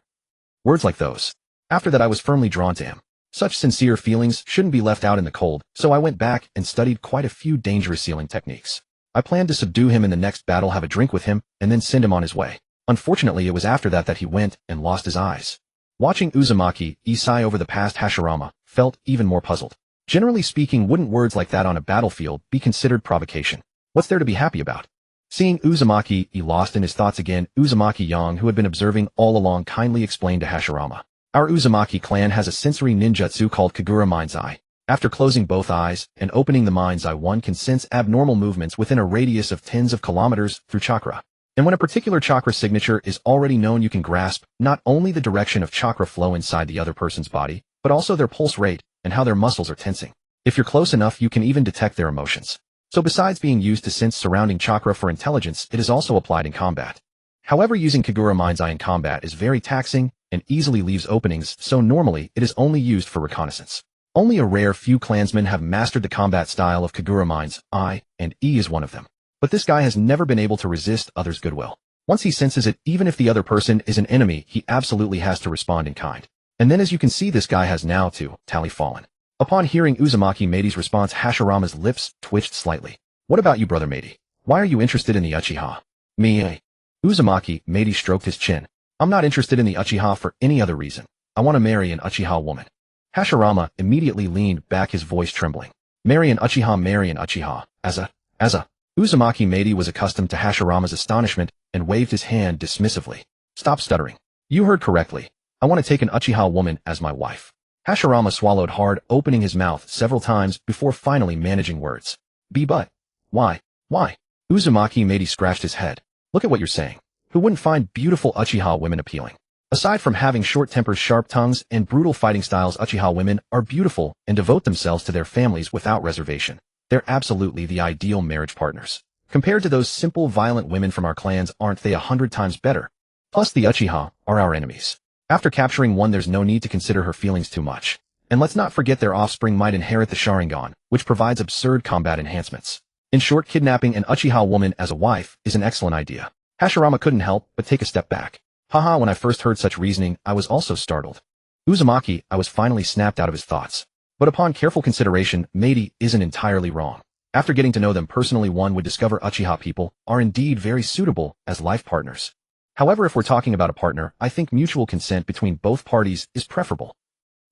Words like those. After that I was firmly drawn to him. Such sincere feelings shouldn't be left out in the cold, so I went back and studied quite a few dangerous sealing techniques. I planned to subdue him in the next battle, have a drink with him, and then send him on his way. Unfortunately, it was after that he went and lost his eyes. Watching Uzumaki sigh over the past, Hashirama felt even more puzzled. Generally speaking, wouldn't words like that on a battlefield be considered provocation? What's there to be happy about? Seeing Uzumaki lost in his thoughts again, Uzumaki Yang, who had been observing all along, kindly explained to Hashirama. Our Uzumaki clan has a sensory ninjutsu called Kagura Mind's Eye. After closing both eyes and opening the mind's eye, one can sense abnormal movements within a radius of tens of kilometers through chakra. And when a particular chakra signature is already known, you can grasp not only the direction of chakra flow inside the other person's body, but also their pulse rate and how their muscles are tensing. If you're close enough, you can even detect their emotions. So besides being used to sense surrounding chakra for intelligence, it is also applied in combat. However, using Kagura Mind's Eye in combat is very taxing and easily leaves openings, so normally it is only used for reconnaissance. Only a rare few clansmen have mastered the combat style of Kagura Mind's Eye, and is one of them. But this guy has never been able to resist others' goodwill. Once he senses it, even if the other person is an enemy, he absolutely has to respond in kind. And then, as you can see, this guy has now to tally fallen. Upon hearing Uzumaki Meidi's response, Hashirama's lips twitched slightly. What about you, brother Meidi? Why are you interested in the Uchiha? Me? Uzumaki Meidi stroked his chin. I'm not interested in the Uchiha for any other reason. I want to marry an Uchiha woman. Hashirama immediately leaned back, his voice trembling. Marry an Uchiha, as a. Uzumaki Meidi was accustomed to Hashirama's astonishment and waved his hand dismissively. Stop stuttering. You heard correctly. I want to take an Uchiha woman as my wife. Hashirama swallowed hard, opening his mouth several times before finally managing words. But. Why? Uzumaki Meidi scratched his head. Look at what you're saying. Who wouldn't find beautiful Uchiha women appealing? Aside from having short tempers, sharp tongues, and brutal fighting styles, Uchiha women are beautiful and devote themselves to their families without reservation. They're absolutely the ideal marriage partners. Compared to those simple, violent women from our clans, aren't they 100 times better? Plus, the Uchiha are our enemies. After capturing one, there's no need to consider her feelings too much. And let's not forget their offspring might inherit the Sharingan, which provides absurd combat enhancements. In short, kidnapping an Uchiha woman as a wife is an excellent idea. Hashirama couldn't help but take a step back. Haha, when I first heard such reasoning, I was also startled. Uzumaki was finally snapped out of his thoughts. But upon careful consideration, Meidi isn't entirely wrong. After getting to know them personally, one would discover Uchiha people are indeed very suitable as life partners. However, if we're talking about a partner, I think mutual consent between both parties is preferable.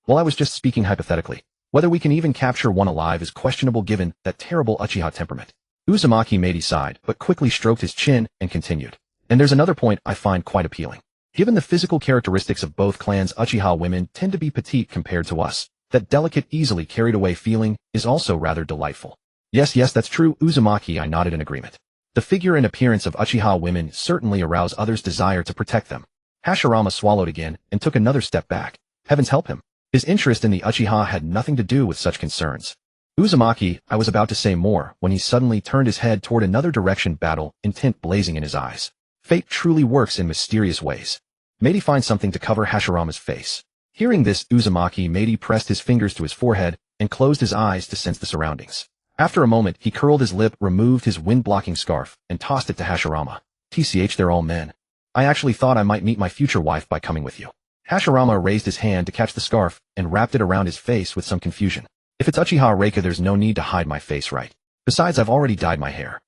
Well, I was just speaking hypothetically. Whether we can even capture one alive is questionable given that terrible Uchiha temperament. Uzumaki Meidi sighed, but quickly stroked his chin and continued. And there's another point I find quite appealing. Given the physical characteristics of both clans, Uchiha women tend to be petite compared to us. That delicate, easily carried away feeling is also rather delightful. Yes, that's true, Uzumaki. I nodded in agreement. The figure and appearance of Uchiha women certainly arouse others' desire to protect them. Hashirama swallowed again and took another step back. Heavens help him. His interest in the Uchiha had nothing to do with such concerns. Uzumaki was about to say more when he suddenly turned his head toward another direction, battle intent blazing in his eyes. Fate truly works in mysterious ways. Meidi finds something to cover Hashirama's face. Hearing this, Uzumaki Meidi pressed his fingers to his forehead and closed his eyes to sense the surroundings. After a moment, he curled his lip, removed his wind-blocking scarf, and tossed it to Hashirama. TCH, they're all men. I actually thought I might meet my future wife by coming with you. Hashirama raised his hand to catch the scarf and wrapped it around his face with some confusion. If it's Uchiha Reika, there's no need to hide my face, right? Besides, I've already dyed my hair.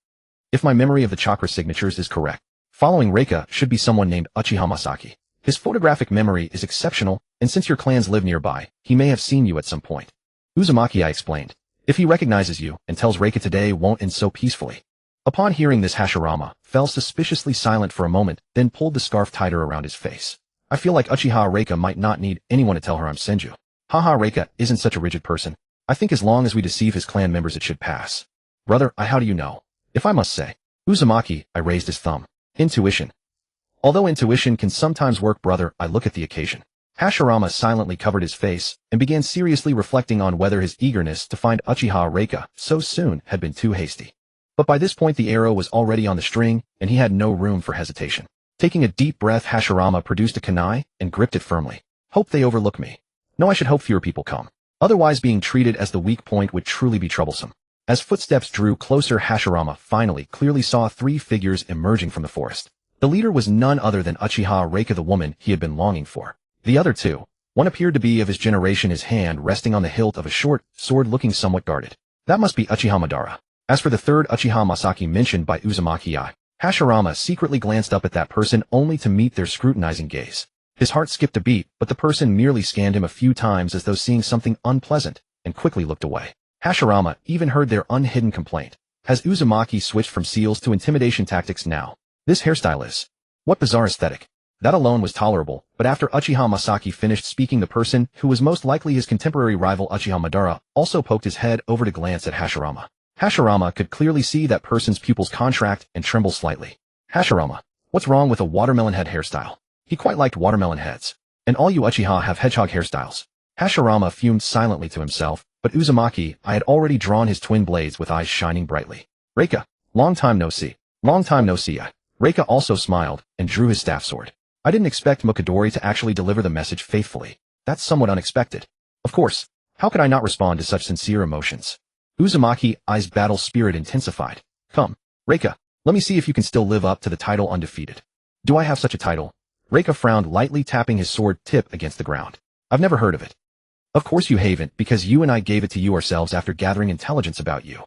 If my memory of the chakra signatures is correct, following Reika should be someone named Uchiha Masaki. His photographic memory is exceptional, and since your clans live nearby, he may have seen you at some point. Uzumaki explained. If he recognizes you and tells Reika today won't end so peacefully. Upon hearing this, Hashirama fell suspiciously silent for a moment, then pulled the scarf tighter around his face. I feel like Uchiha Reika might not need anyone to tell her I'm Senju. Haha, Reika isn't such a rigid person. I think as long as we deceive his clan members it should pass. Brother, how do you know? If I must say. Uzumaki raised his thumb. Intuition. Although intuition can sometimes work, brother, I look at the occasion. Hashirama silently covered his face and began seriously reflecting on whether his eagerness to find Uchiha Rei so soon had been too hasty. But by this point the arrow was already on the string, and he had no room for hesitation. Taking a deep breath, Hashirama produced a kunai and gripped it firmly. Hope they overlook me. No, I should hope fewer people come. Otherwise being treated as the weak point would truly be troublesome. As footsteps drew closer, Hashirama finally clearly saw 3 figures emerging from the forest. The leader was none other than Uchiha Rei, the woman he had been longing for. The other 2, one appeared to be of his generation, his hand resting on the hilt of a short sword looking somewhat guarded. That must be Uchiha Madara. As for the third, Uchiha Masaki mentioned by Uzumaki, Hashirama secretly glanced up at that person only to meet their scrutinizing gaze. His heart skipped a beat, but the person merely scanned him a few times as though seeing something unpleasant, and quickly looked away. Hashirama even heard their unhidden complaint. Has Uzumaki switched from seals to intimidation tactics now? This hairstyle is. What bizarre aesthetic. That alone was tolerable, but after Uchiha Masaki finished speaking, the person, who was most likely his contemporary rival Uchiha Madara, also poked his head over to glance at Hashirama. Hashirama could clearly see that person's pupils contract and tremble slightly. Hashirama, what's wrong with a watermelon head hairstyle? He quite liked watermelon heads. And all you Uchiha have hedgehog hairstyles. Hashirama fumed silently to himself, but Uzumaki I had already drawn his twin blades with eyes shining brightly. Reika, long time no see. Long time no see. Reika also smiled and drew his staff sword. I didn't expect Mukadori to actually deliver the message faithfully. That's somewhat unexpected. Of course, how could I not respond to such sincere emotions? Uzumaki I's battle spirit intensified. Come, Reika, let me see if you can still live up to the title undefeated. Do I have such a title? Reika frowned lightly, tapping his sword tip against the ground. I've never heard of it. Of course you haven't, because you and I gave it to you ourselves after gathering intelligence about you.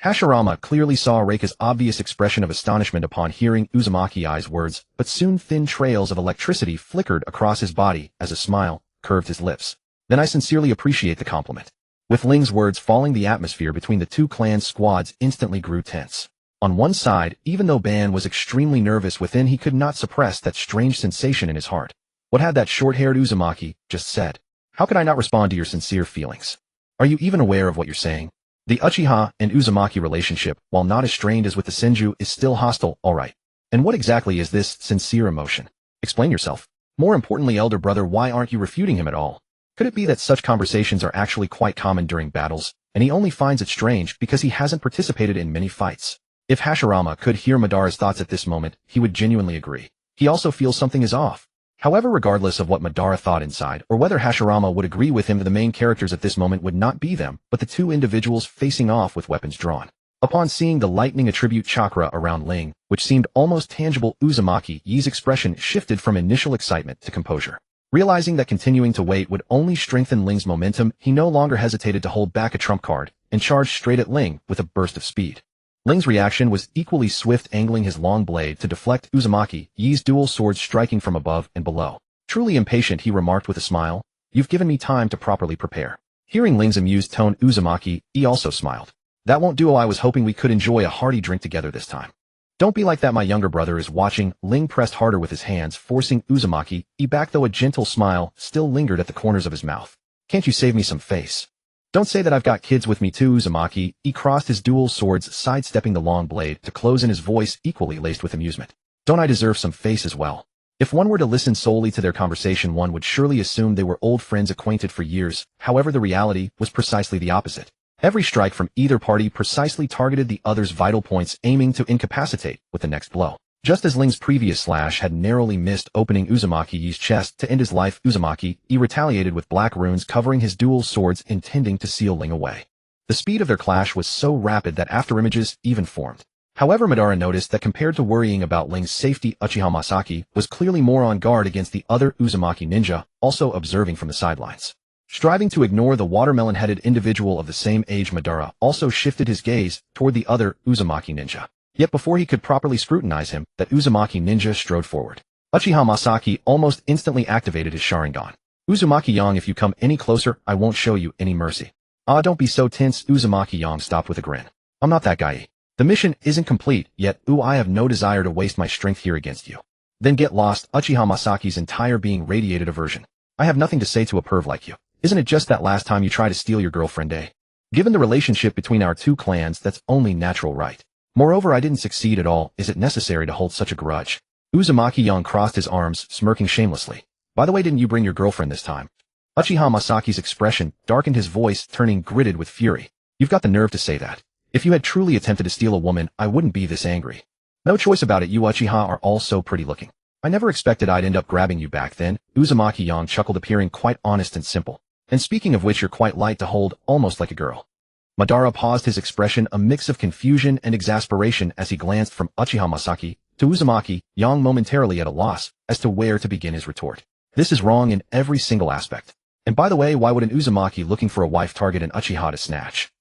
Hashirama clearly saw Reika's obvious expression of astonishment upon hearing Uzumaki I's words, but soon thin trails of electricity flickered across his body as a smile curved his lips. Then I sincerely appreciate the compliment. With Ling's words falling, the atmosphere between the 2 clan squads instantly grew tense. On one side, even though Ban was extremely nervous within, he could not suppress that strange sensation in his heart. What had that short-haired Uzumaki just said? How could I not respond to your sincere feelings? Are you even aware of what you're saying? The Uchiha and Uzumaki relationship, while not as strained as with the Senju, is still hostile, alright. And what exactly is this sincere emotion? Explain yourself. More importantly, elder brother, why aren't you refuting him at all? Could it be that such conversations are actually quite common during battles, and he only finds it strange because he hasn't participated in many fights? If Hashirama could hear Madara's thoughts at this moment, he would genuinely agree. He also feels something is off. However, regardless of what Madara thought inside, or whether Hashirama would agree with him, the main characters at this moment would not be them, but the 2 individuals facing off with weapons drawn. Upon seeing the lightning attribute chakra around Ling, which seemed almost tangible, Uzumaki Yi's expression shifted from initial excitement to composure. Realizing that continuing to wait would only strengthen Ling's momentum, he no longer hesitated to hold back a trump card and charged straight at Ling with a burst of speed. Ling's reaction was equally swift, angling his long blade to deflect Uzumaki Yi's dual swords striking from above and below. Truly impatient, he remarked with a smile, "You've given me time to properly prepare." Hearing Ling's amused tone, Uzumaki Yi also smiled. "That won't do. I was hoping we could enjoy a hearty drink together this time." "Don't be like that, my younger brother is watching." Ling pressed harder with his hands, forcing Uzumaki Yi back, though a gentle smile still lingered at the corners of his mouth. "Can't you save me some face? Don't say that I've got kids with me too." Uzumaki Yi crossed his dual swords, sidestepping the long blade to close, in his voice equally laced with amusement. "Don't I deserve some face as well?" If one were to listen solely to their conversation, one would surely assume they were old friends acquainted for years. However, the reality was precisely the opposite. Every strike from either party precisely targeted the other's vital points, aiming to incapacitate with the next blow. Just as Ling's previous slash had narrowly missed opening Uzumaki Yi's chest to end his life, Uzumaki Yi retaliated with black runes covering his dual swords, intending to seal Ling away. The speed of their clash was so rapid that afterimages even formed. However, Madara noticed that compared to worrying about Ling's safety, Uchiha Masaki was clearly more on guard against the other Uzumaki ninja, also observing from the sidelines. Striving to ignore the watermelon-headed individual of the same age, Madara also shifted his gaze toward the other Uzumaki ninja. Yet before he could properly scrutinize him, that Uzumaki ninja strode forward. Uchiha Masaki almost instantly activated his Sharingan. "Uzumaki Yang, if you come any closer, I won't show you any mercy." "Ah, don't be so tense." Uzumaki Yang stopped with a grin. "I'm not that guy. The mission isn't complete yet. I have no desire to waste my strength here against you." "Then get lost." Uchiha Masaki's entire being radiated aversion. "I have nothing to say to a perv like you. Isn't it just that last time you tried to steal your girlfriend, eh? Given the relationship between our 2 clans, that's only natural, right? Moreover, I didn't succeed at all. Is it necessary to hold such a grudge? Uzumaki Yang crossed his arms, smirking shamelessly. By the way, didn't you bring your girlfriend this time? Uchiha Masaki's expression darkened, his voice turning gritted with fury. You've got the nerve to say that. If you had truly attempted to steal a woman, I wouldn't be this angry. No choice about it, you Uchiha are all so pretty looking. I never expected I'd end up grabbing you back then. Uzumaki Yang chuckled, appearing quite honest and simple. And speaking of which, you're quite light to hold, almost like a girl. Madara paused, his expression a mix of confusion and exasperation as he glanced from Uchiha Masaki to Uzumaki Yang, momentarily at a loss as to where to begin his retort. This is wrong in every single aspect. And by the way, why would an Uzumaki looking for a wife target an Uchiha to snatch?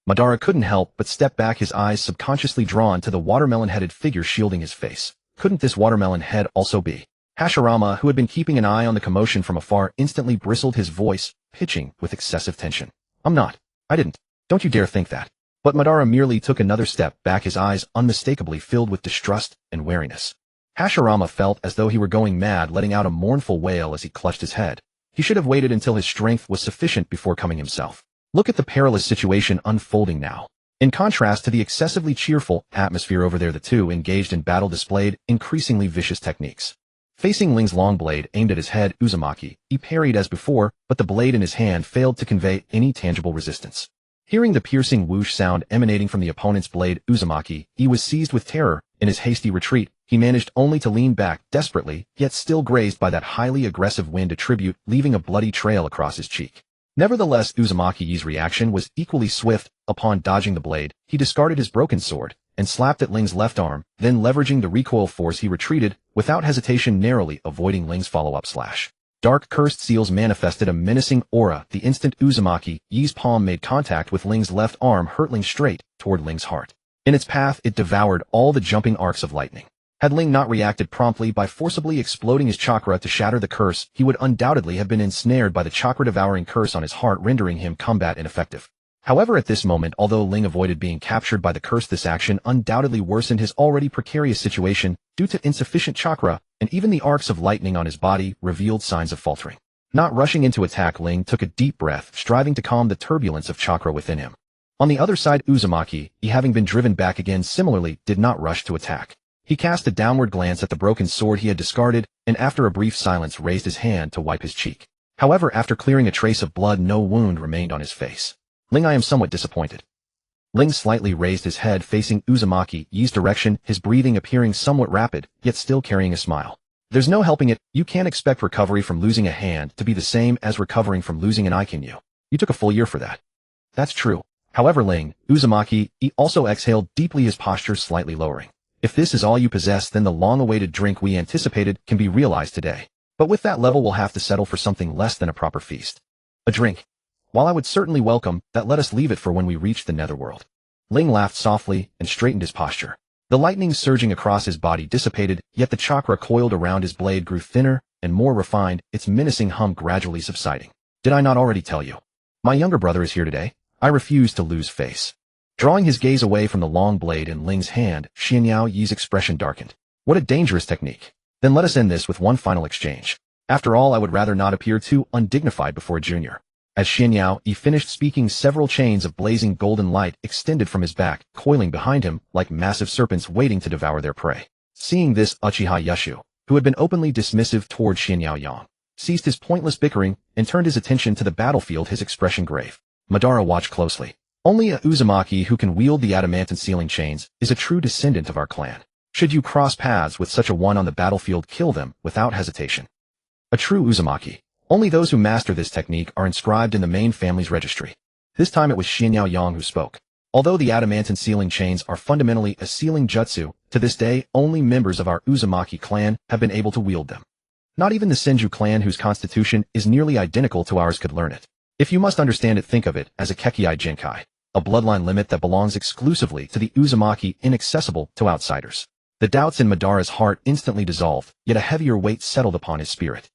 Madara couldn't help but step back, his eyes subconsciously drawn to the watermelon-headed figure shielding his face. Couldn't this watermelon head also be Hashirama, who had been keeping an eye on the commotion from afar, instantly bristled, his voice pitching with excessive tension. I'm not. I didn't. Don't you dare think that. But Madara merely took another step back, his eyes unmistakably filled with distrust and wariness. Hashirama felt as though he were going mad, letting out a mournful wail as he clutched his head. He should have waited until his strength was sufficient before coming himself. Look at the perilous situation unfolding now. In contrast to the excessively cheerful atmosphere over there, the two engaged in battle displayed increasingly vicious techniques. Facing Ling's long blade aimed at his head, Uzumaki, he parried as before, but the blade in his hand failed to convey any tangible resistance. Hearing the piercing whoosh sound emanating from the opponent's blade, Uzumaki, he was seized with terror. In his hasty retreat, he managed only to lean back desperately, yet still grazed by that highly aggressive wind attribute, leaving a bloody trail across his cheek. Nevertheless, Uzumaki's reaction was equally swift. Upon dodging the blade, he discarded his broken sword and slapped at Ling's left arm, then leveraging the recoil force he retreated, without hesitation, narrowly avoiding Ling's follow-up slash. Dark cursed seals manifested a menacing aura the instant Uzumaki's palm made contact with Ling's left arm, hurtling straight toward Ling's heart. In its path, it devoured all the jumping arcs of lightning. Had Ling not reacted promptly by forcibly exploding his chakra to shatter the curse, he would undoubtedly have been ensnared by the chakra-devouring curse on his heart, rendering him combat ineffective. However, at this moment, although Ling avoided being captured by the curse, this action undoubtedly worsened his already precarious situation due to insufficient chakra, and even the arcs of lightning on his body revealed signs of faltering. Not rushing into attack, Ling took a deep breath, striving to calm the turbulence of chakra within him. On the other side, Uzumaki, he having been driven back again similarly, did not rush to attack. He cast a downward glance at the broken sword he had discarded, and after a brief silence raised his hand to wipe his cheek. However, after clearing a trace of blood, no wound remained on his face. Ling, I am somewhat disappointed. Ling slightly raised his head, facing Uzumaki's direction, his breathing appearing somewhat rapid, yet still carrying a smile. There's no helping it, you can't expect recovery from losing a hand to be the same as recovering from losing an eye, can you? You took a full year for that. That's true. However, Ling, Uzumaki, he also exhaled deeply, his posture slightly lowering. If this is all you possess, then the long-awaited drink we anticipated can be realized today. But with that level, we'll have to settle for something less than a proper feast. A drink. While I would certainly welcome that, let us leave it for when we reach the netherworld. Ling laughed softly and straightened his posture. The lightning surging across his body dissipated, yet the chakra coiled around his blade grew thinner and more refined, its menacing hum gradually subsiding. Did I not already tell you? My younger brother is here today. I refuse to lose face. Drawing his gaze away from the long blade in Ling's hand, Xianyao Yi's expression darkened. What a dangerous technique. Then let us end this with one final exchange. After all, I would rather not appear too undignified before a junior. As Xianyao Yi finished speaking, several chains of blazing golden light extended from his back, coiling behind him like massive serpents waiting to devour their prey. Seeing this, Uchiha Yashu, who had been openly dismissive toward Xianyao Yang, ceased his pointless bickering and turned his attention to the battlefield, his expression grave. Madara watched closely. Only a Uzumaki who can wield the adamantine sealing chains is a true descendant of our clan. Should you cross paths with such a one on the battlefield, kill them without hesitation. A true Uzumaki. Only those who master this technique are inscribed in the main family's registry. This time it was Xianyao Yang who spoke. Although the adamantine sealing chains are fundamentally a sealing jutsu, to this day only members of our Uzumaki clan have been able to wield them. Not even the Senju clan, whose constitution is nearly identical to ours, could learn it. If you must understand it, think of it as a Kekkai Jinkai, a bloodline limit that belongs exclusively to the Uzumaki, inaccessible to outsiders. The doubts in Madara's heart instantly dissolved, yet a heavier weight settled upon his spirit.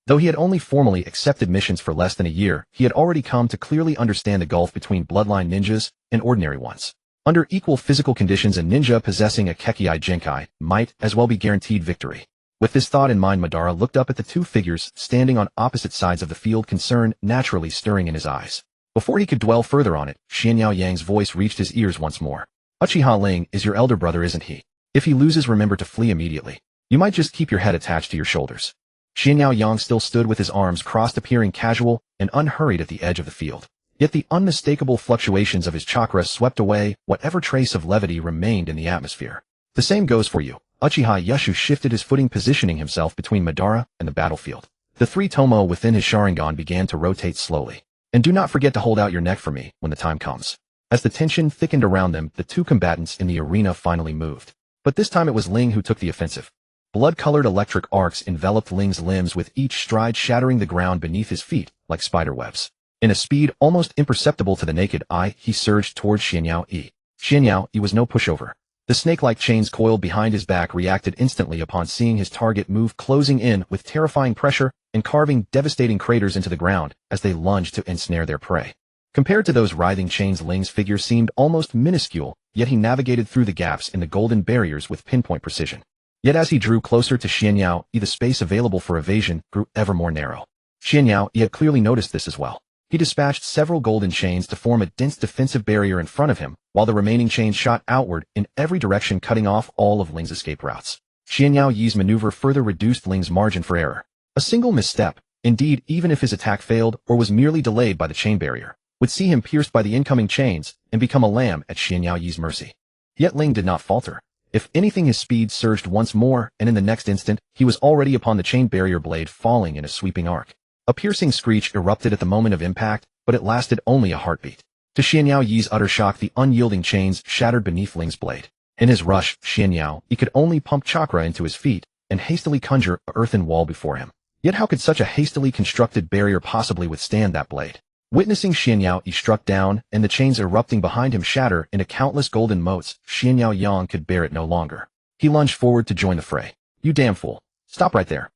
Though he had only formally accepted missions for less than a year, he had already come to clearly understand the gulf between bloodline ninjas and ordinary ones. Under equal physical conditions, a ninja possessing a Kekkai Jinkai might as well be guaranteed victory. With this thought in mind, Madara looked up at the two figures standing on opposite sides of the field, concern naturally stirring in his eyes. Before he could dwell further on it, Xianyao Yang's voice reached his ears once more. Uchiha Ling is your elder brother, isn't he? If he loses, remember to flee immediately. You might just keep your head attached to your shoulders. Xianyao Yang still stood with his arms crossed, appearing casual and unhurried at the edge of the field. Yet the unmistakable fluctuations of his chakra swept away whatever trace of levity remained in the atmosphere. The same goes for you. Uchiha Yashu shifted his footing, positioning himself between Madara and the battlefield. The three tomo within his Sharingan began to rotate slowly. And do not forget to hold out your neck for me when the time comes. As the tension thickened around them, the two combatants in the arena finally moved. But this time it was Ling who took the offensive. Blood-colored electric arcs enveloped Ling's limbs, with each stride shattering the ground beneath his feet like spiderwebs. In a speed almost imperceptible to the naked eye, he surged towards Xianyao Yi. Xianyao Yi was no pushover. The snake-like chains coiled behind his back reacted instantly upon seeing his target move, closing in with terrifying pressure and carving devastating craters into the ground as they lunged to ensnare their prey. Compared to those writhing chains, Ling's figure seemed almost minuscule, yet he navigated through the gaps in the golden barriers with pinpoint precision. Yet as he drew closer to Xianyao Yi, the space available for evasion grew ever more narrow. Xianyao Yi had clearly noticed this as well. He dispatched several golden chains to form a dense defensive barrier in front of him, while the remaining chains shot outward in every direction, cutting off all of Ling's escape routes. Xianyao Yi's maneuver further reduced Ling's margin for error. A single misstep, indeed, even if his attack failed or was merely delayed by the chain barrier, would see him pierced by the incoming chains and become a lamb at Xianyao Yi's mercy. Yet Ling did not falter. If anything, his speed surged once more, and in the next instant, he was already upon the chain barrier blade, falling in a sweeping arc. A piercing screech erupted at the moment of impact, but it lasted only a heartbeat. To Xianyao Yi's utter shock, the unyielding chains shattered beneath Ling's blade. In his rush, Xianyao Yi could only pump chakra into his feet and hastily conjure an earthen wall before him. Yet how could such a hastily constructed barrier possibly withstand that blade? Witnessing Xianyao Yi struck down and the chains erupting behind him shatter into countless golden motes, Xianyao Yang could bear it no longer. He lunged forward to join the fray. You damn fool. Stop right there.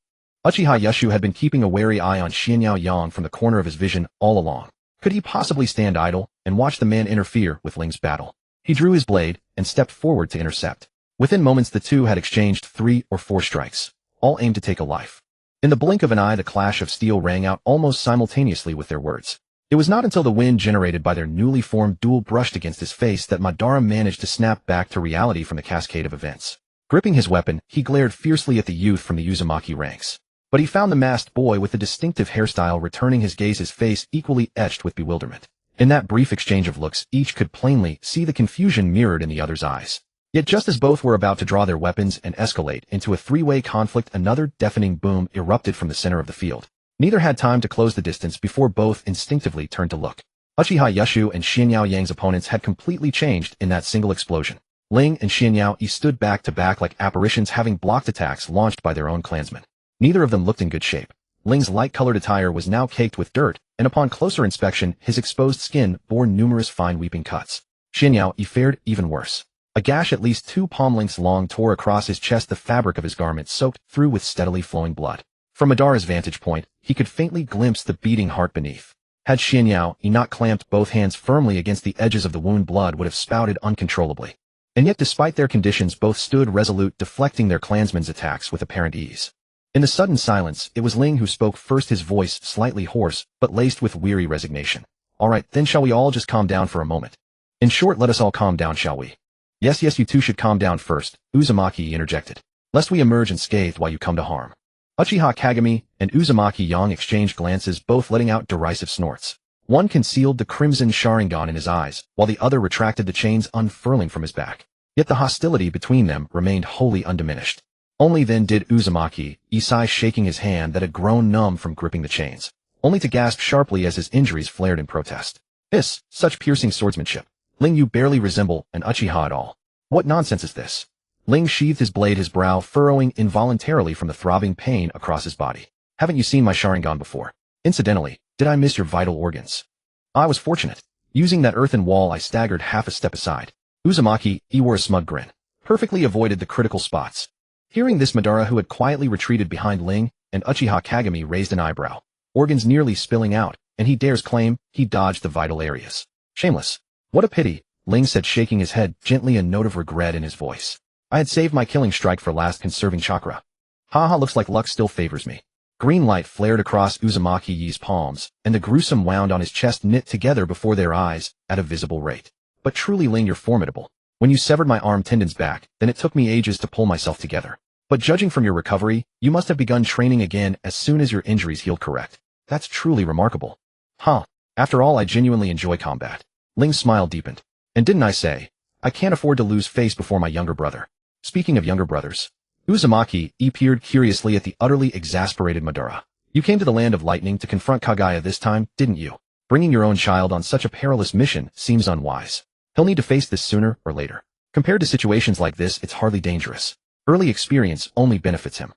Uchiha Yashu had been keeping a wary eye on Xianyao Yang from the corner of his vision all along. Could he possibly stand idle and watch the man interfere with Ling's battle? He drew his blade and stepped forward to intercept. Within moments, the two had exchanged 3 or 4 strikes, all aimed to take a life. In the blink of an eye, the clash of steel rang out almost simultaneously with their words. It was not until the wind generated by their newly formed duel brushed against his face that Madara managed to snap back to reality from the cascade of events. Gripping his weapon, he glared fiercely at the youth from the Uzumaki ranks. But he found the masked boy with the distinctive hairstyle returning his gaze, his face equally etched with bewilderment. In that brief exchange of looks, each could plainly see the confusion mirrored in the other's eyes. Yet just as both were about to draw their weapons and escalate into a three-way conflict, another deafening boom erupted from the center of the field. Neither had time to close the distance before both instinctively turned to look. Uchiha Yashu and Xianyao Yang's opponents had completely changed in that single explosion. Ling and Xianyao Yi stood back to back like apparitions, having blocked attacks launched by their own clansmen. Neither of them looked in good shape. Ling's light-colored attire was now caked with dirt, and upon closer inspection, his exposed skin bore numerous fine weeping cuts. Xianyao Yi fared even worse. A gash at least 2 palm lengths long tore across his chest, the fabric of his garment soaked through with steadily flowing blood. From Madara's vantage point, he could faintly glimpse the beating heart beneath. Had Xianyao Yi not clamped both hands firmly against the edges of the wound, blood would have spouted uncontrollably. And yet, despite their conditions, both stood resolute, deflecting their clansmen's attacks with apparent ease. In the sudden silence, it was Ling who spoke first, his voice slightly hoarse, but laced with weary resignation. All right, then shall we all just calm down for a moment? In short, let us all calm down, shall we? Yes, you two should calm down first, Uzumaki interjected. Lest we emerge unscathed while you come to harm. Uchiha Kagami and Uzumaki Yang exchanged glances, both letting out derisive snorts. One concealed the crimson Sharingan in his eyes, while the other retracted the chains unfurling from his back. Yet the hostility between them remained wholly undiminished. Only then did Uzumaki Yi sigh, shaking his hand that had grown numb from gripping the chains, only to gasp sharply as his injuries flared in protest. Such piercing swordsmanship. Ling, you barely resemble an Uchiha at all. What nonsense is this? Ling sheathed his blade, his brow furrowing involuntarily from the throbbing pain across his body. Haven't you seen my Sharingan before? Incidentally, did I miss your vital organs? I was fortunate. Using that earthen wall, I staggered half a step aside. Uzumaki Yi wore a smug grin, perfectly avoided the critical spots. Hearing this, Madara, who had quietly retreated behind Ling and Uchiha Kagami, raised an eyebrow. Organs nearly spilling out, and he dares claim he dodged the vital areas. Shameless. What a pity, Ling said, shaking his head gently, a note of regret in his voice. I had saved my killing strike for last, conserving chakra. Haha, looks like luck still favors me. Green light flared across Uzumaki Yi's palms, and the gruesome wound on his chest knit together before their eyes at a visible rate. But truly, Ling, you're formidable. When you severed my arm tendons back, then it took me ages to pull myself together. But judging from your recovery, you must have begun training again as soon as your injuries healed, correct? That's truly remarkable. Huh. After all, I genuinely enjoy combat. Ling's smile deepened. And didn't I say, I can't afford to lose face before my younger brother. Speaking of younger brothers, Uzumaki peered curiously at the utterly exasperated Madara. You came to the land of lightning to confront Kaguya this time, didn't you? Bringing your own child on such a perilous mission seems unwise. He'll need to face this sooner or later. Compared to situations like this, it's hardly dangerous. Early experience only benefits him.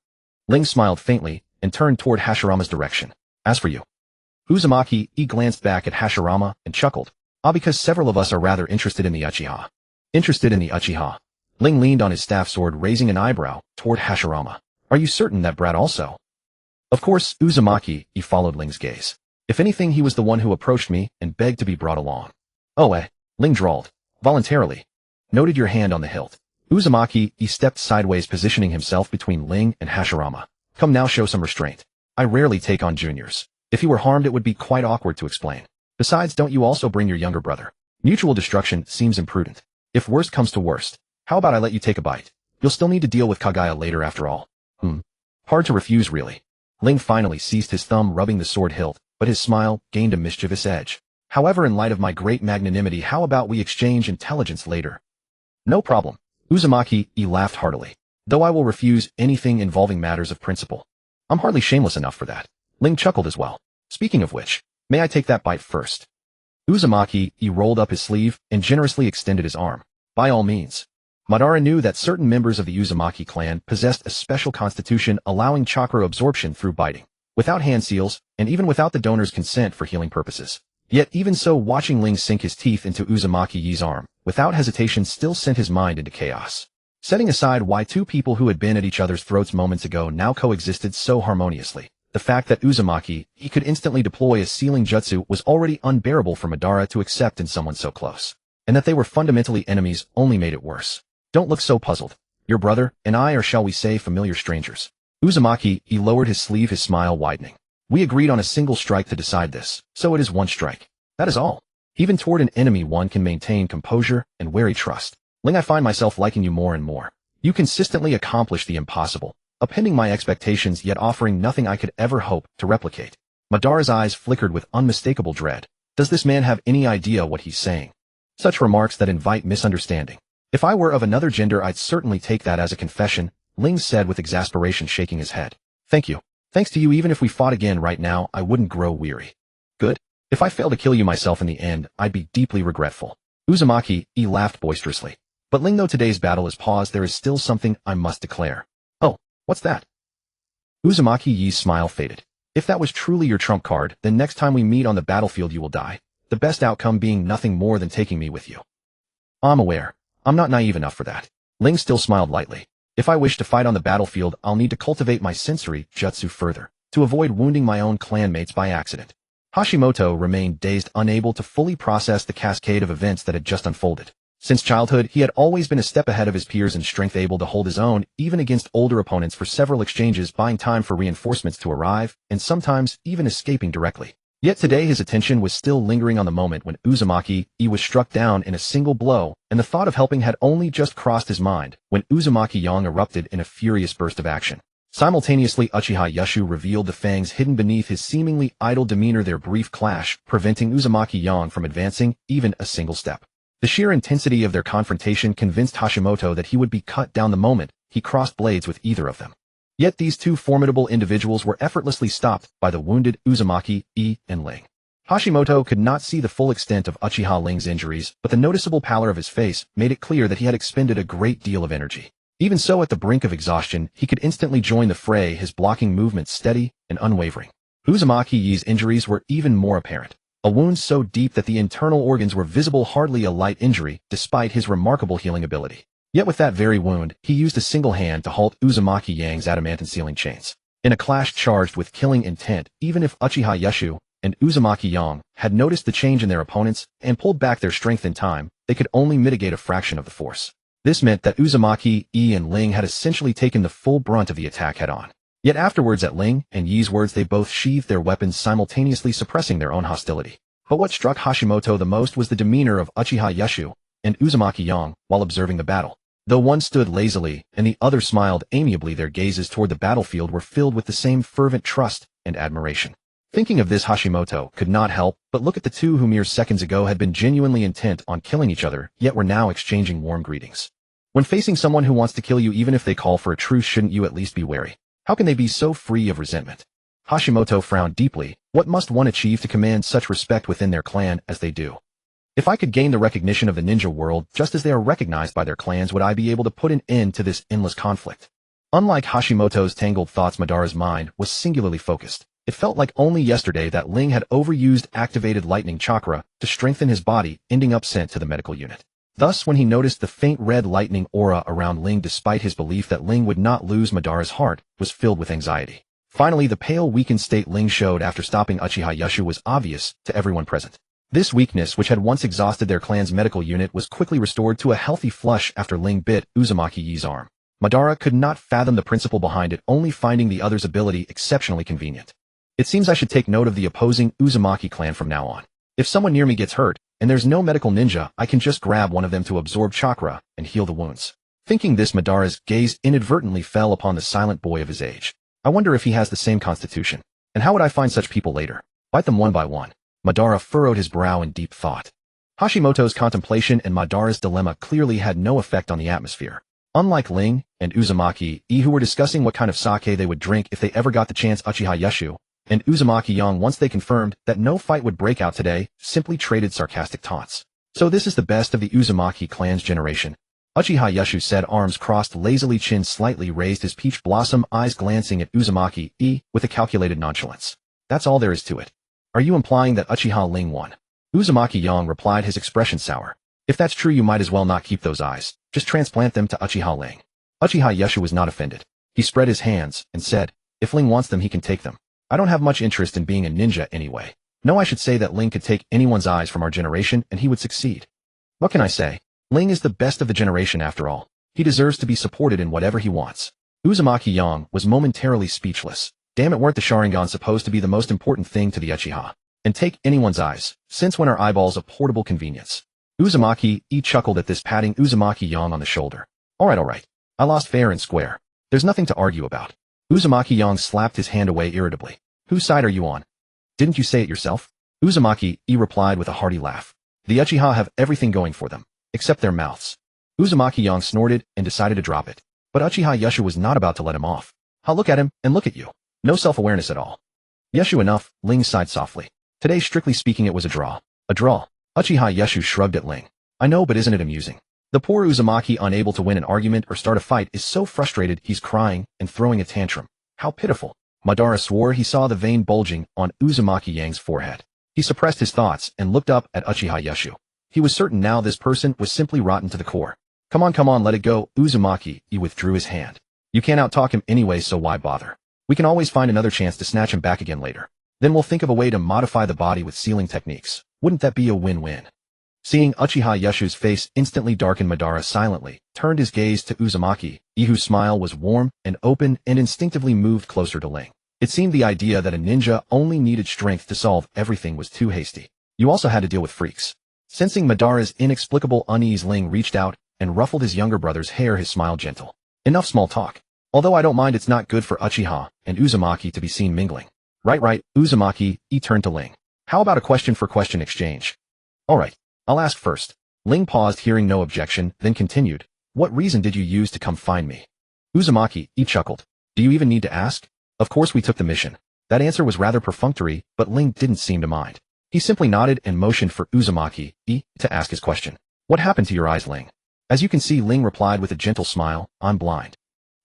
Ling smiled faintly and turned toward Hashirama's direction. As for you. Uzumaki glanced back at Hashirama and chuckled. Because several of us are rather interested in the Uchiha. Interested in the Uchiha. Ling leaned on his staff sword, raising an eyebrow toward Hashirama. Are you certain that brat also? Of course, Uzumaki followed Ling's gaze. If anything, he was the one who approached me and begged to be brought along. Oh, Ling drawled. Voluntarily. Noted your hand on the hilt. Uzumaki stepped sideways, positioning himself between Ling and Hashirama. Come now, show some restraint. I rarely take on juniors. If he were harmed, it would be quite awkward to explain. Besides, don't you also bring your younger brother? Mutual destruction seems imprudent. If worst comes to worst, how about I let you take a bite? You'll still need to deal with Kaguya later after all. Hard to refuse, really. Ling finally ceased his thumb rubbing the sword hilt, but his smile gained a mischievous edge. However, in light of my great magnanimity, how about we exchange intelligence later? No problem. Uzumaki laughed heartily. Though I will refuse anything involving matters of principle. I'm hardly shameless enough for that. Ling chuckled as well. Speaking of which, may I take that bite first? Uzumaki rolled up his sleeve and generously extended his arm. By all means. Madara knew that certain members of the Uzumaki clan possessed a special constitution allowing chakra absorption through biting, without hand seals, and even without the donor's consent for healing purposes. Yet even so, watching Ling sink his teeth into Uzumaki's arm, without hesitation, still sent his mind into chaos. Setting aside why two people who had been at each other's throats moments ago now coexisted so harmoniously, the fact that Uzumaki could instantly deploy a sealing jutsu was already unbearable for Madara to accept in someone so close. And that they were fundamentally enemies only made it worse. Don't look so puzzled. Your brother and I are, shall we say, familiar strangers. Uzumaki lowered his sleeve, his smile widening. We agreed on a single strike to decide this, so it is one strike. That is all. Even toward an enemy one can maintain composure and wary trust. Ling, I find myself liking you more and more. You consistently accomplish the impossible, upending my expectations yet offering nothing I could ever hope to replicate. Madara's eyes flickered with unmistakable dread. Does this man have any idea what he's saying? Such remarks that invite misunderstanding. If I were of another gender, I'd certainly take that as a confession, Ling said with exasperation, shaking his head. Thank you. Thanks to you, even if we fought again right now, I wouldn't grow weary. Good. If I fail to kill you myself in the end, I'd be deeply regretful. Uzumaki laughed boisterously. But Ling, though today's battle is paused, there is still something I must declare. Oh, what's that? Uzumaki's smile faded. If that was truly your trump card, then next time we meet on the battlefield you will die. The best outcome being nothing more than taking me with you. I'm aware. I'm not naive enough for that. Ling still smiled lightly. If I wish to fight on the battlefield, I'll need to cultivate my sensory jutsu further, to avoid wounding my own clanmates by accident. Hashimoto remained dazed, unable to fully process the cascade of events that had just unfolded. Since childhood, he had always been a step ahead of his peers in strength, able to hold his own, even against older opponents for several exchanges, buying time for reinforcements to arrive, and sometimes even escaping directly. Yet today his attention was still lingering on the moment when Uzumaki was struck down in a single blow, and the thought of helping had only just crossed his mind when Uzumaki erupted in a furious burst of action. Simultaneously, Uchiha Yashu revealed the fangs hidden beneath his seemingly idle demeanor, their brief clash preventing Uzumaki from advancing even a single step. The sheer intensity of their confrontation convinced Hashimoto that he would be cut down the moment he crossed blades with either of them. Yet these two formidable individuals were effortlessly stopped by the wounded Uzumaki and Ling. Hashimoto could not see the full extent of Uchiha Ling's injuries, but the noticeable pallor of his face made it clear that he had expended a great deal of energy. Even so, at the brink of exhaustion, he could instantly join the fray, his blocking movements steady and unwavering. Uzumaki's injuries were even more apparent. A wound so deep that the internal organs were visible, hardly a light injury, despite his remarkable healing ability. Yet with that very wound, he used a single hand to halt Uzumaki-Yang's adamantine sealing chains. In a clash charged with killing intent, even if Uchiha Yashu and Uzumaki-Yang had noticed the change in their opponents and pulled back their strength in time, they could only mitigate a fraction of the force. This meant that Uzumaki and Ling had essentially taken the full brunt of the attack head-on. Yet afterwards, at Ling and Yi's words, they both sheathed their weapons, simultaneously suppressing their own hostility. But what struck Hashimoto the most was the demeanor of Uchiha Yashu and Uzumaki Yang while observing the battle. Though one stood lazily and the other smiled amiably, their gazes toward the battlefield were filled with the same fervent trust and admiration. Thinking of this, Hashimoto could not help but look at the two who mere seconds ago had been genuinely intent on killing each other, yet were now exchanging warm greetings. When facing someone who wants to kill you even if they call for a truce, shouldn't you at least be wary? How can they be so free of resentment? Hashimoto frowned deeply. What must one achieve to command such respect within their clan as they do? If I could gain the recognition of the ninja world just as they are recognized by their clans, would I be able to put an end to this endless conflict? Unlike Hashimoto's tangled thoughts, Madara's mind was singularly focused. It felt like only yesterday that Ling had overused activated lightning chakra to strengthen his body, ending up sent to the medical unit. Thus, when he noticed the faint red lightning aura around Ling, despite his belief that Ling would not lose, Madara's heart was filled with anxiety. Finally, the pale, weakened state Ling showed after stopping Uchiha Yashu was obvious to everyone present. This weakness, which had once exhausted their clan's medical unit, was quickly restored to a healthy flush after Ling bit Uzumaki Yi's arm. Madara could not fathom the principle behind it, only finding the other's ability exceptionally convenient. It seems I should take note of the opposing Uzumaki clan from now on. If someone near me gets hurt, and there's no medical ninja, I can just grab one of them to absorb chakra and heal the wounds. Thinking this, Madara's gaze inadvertently fell upon the silent boy of his age. I wonder if he has the same constitution. And how would I find such people later? Bite them one by one. Madara furrowed his brow in deep thought. Hashimoto's contemplation and Madara's dilemma clearly had no effect on the atmosphere. Unlike Ling and Uzumaki, who were discussing what kind of sake they would drink if they ever got the chance, Uchiha Yashu and Uzumaki Yang, once they confirmed that no fight would break out today, simply traded sarcastic taunts. So this is the best of the Uzumaki clan's generation. Uchiha Yashu said, arms crossed lazily, chin slightly raised, his peach blossom eyes glancing at Uzumaki with a calculated nonchalance. That's all there is to it. Are you implying that Uchiha Ling won? Uzumaki Yang replied, his expression sour. If that's true, you might as well not keep those eyes. Just transplant them to Uchiha Ling. Uchiha Yashu was not offended. He spread his hands and said, if Ling wants them, he can take them. I don't have much interest in being a ninja anyway. No, I should say that Ling could take anyone's eyes from our generation and he would succeed. What can I say? Ling is the best of the generation after all. He deserves to be supported in whatever he wants. Uzumaki Yang was momentarily speechless. Damn it, weren't the Sharingan supposed to be the most important thing to the Uchiha? And take anyone's eyes? Since when are eyeballs a portable convenience? Uzumaki chuckled at this, patting Uzumaki Yang on the shoulder. Alright. I lost fair and square. There's nothing to argue about. Uzumaki Yang slapped his hand away irritably. Whose side are you on? Didn't you say it yourself? Uzumaki replied with a hearty laugh. The Uchiha have everything going for them, except their mouths. Uzumaki Yang snorted and decided to drop it. But Uchiha Yashu was not about to let him off. I'll look at him and look at you. No self-awareness at all. Yashu, enough, Ling sighed softly. Today, strictly speaking, it was a draw. A draw. Uchiha Yashu shrugged at Ling. I know, but isn't it amusing? The poor Uzumaki, unable to win an argument or start a fight, is so frustrated he's crying and throwing a tantrum. How pitiful. Madara swore he saw the vein bulging on Uzumaki Yang's forehead. He suppressed his thoughts and looked up at Uchiha Yashu. He was certain now this person was simply rotten to the core. Come on, let it go. Uzumaki withdrew his hand. You can't out-talk him anyway, so why bother? We can always find another chance to snatch him back again later. Then we'll think of a way to modify the body with sealing techniques. Wouldn't that be a win-win? Seeing Uchiha Yashu's face instantly darken, Madara silently turned his gaze to Uzumaki, whose smile was warm and open, and instinctively moved closer to Ling. It seemed the idea that a ninja only needed strength to solve everything was too hasty. You also had to deal with freaks. Sensing Madara's inexplicable unease, Ling reached out and ruffled his younger brother's hair, his smile gentle. Enough small talk. Although I don't mind, it's not good for Uchiha and Uzumaki to be seen mingling. Right, Uzumaki turned to Ling. How about a question-for-question exchange? Alright, I'll ask first. Ling paused, hearing no objection, then continued. What reason did you use to come find me? Uzumaki chuckled. Do you even need to ask? Of course we took the mission. That answer was rather perfunctory, but Ling didn't seem to mind. He simply nodded and motioned for Uzumaki to ask his question. What happened to your eyes, Ling? As you can see, Ling replied with a gentle smile, I'm blind.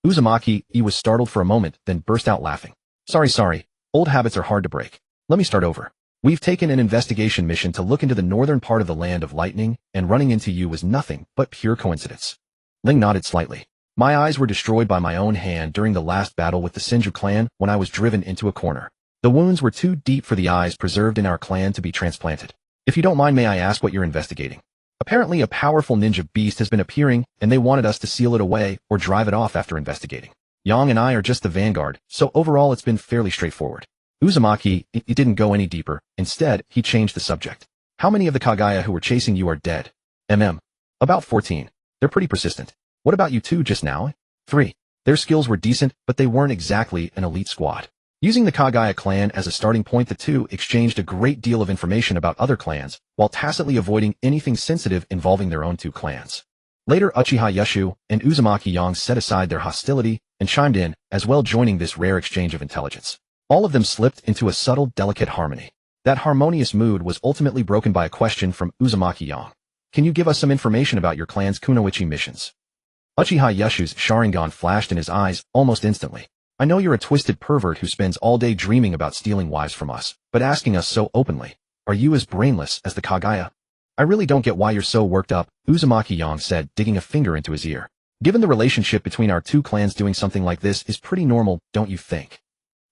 Uzumaki was startled for a moment, then burst out laughing. Sorry. Old habits are hard to break. Let me start over. We've taken an investigation mission to look into the northern part of the land of lightning, and running into you was nothing but pure coincidence. Ling nodded slightly. My eyes were destroyed by my own hand during the last battle with the Senju clan when I was driven into a corner. The wounds were too deep for the eyes preserved in our clan to be transplanted. If you don't mind, may I ask what you're investigating? Apparently a powerful ninja beast has been appearing, and they wanted us to seal it away or drive it off after investigating. Yang and I are just the vanguard, so overall it's been fairly straightforward. Uzumaki didn't go any deeper. Instead, he changed the subject. How many of the Kagaya who were chasing you are dead? About 14. They're pretty persistent. What about you two just now? 3. Their skills were decent, but they weren't exactly an elite squad. Using the Kagaya clan as a starting point, the two exchanged a great deal of information about other clans, while tacitly avoiding anything sensitive involving their own two clans. Later, Uchiha Yeshu and Uzumaki Yang set aside their hostility and chimed in, as well, joining this rare exchange of intelligence. All of them slipped into a subtle, delicate harmony. That harmonious mood was ultimately broken by a question from Uzumaki Yang. Can you give us some information about your clan's kunoichi missions? Uchiha Yeshu's Sharingan flashed in his eyes almost instantly. I know you're a twisted pervert who spends all day dreaming about stealing wives from us, but asking us so openly. Are you as brainless as the Kagaya? I really don't get why you're so worked up, Uzumaki Yang said, digging a finger into his ear. Given the relationship between our two clans, doing something like this is pretty normal, don't you think?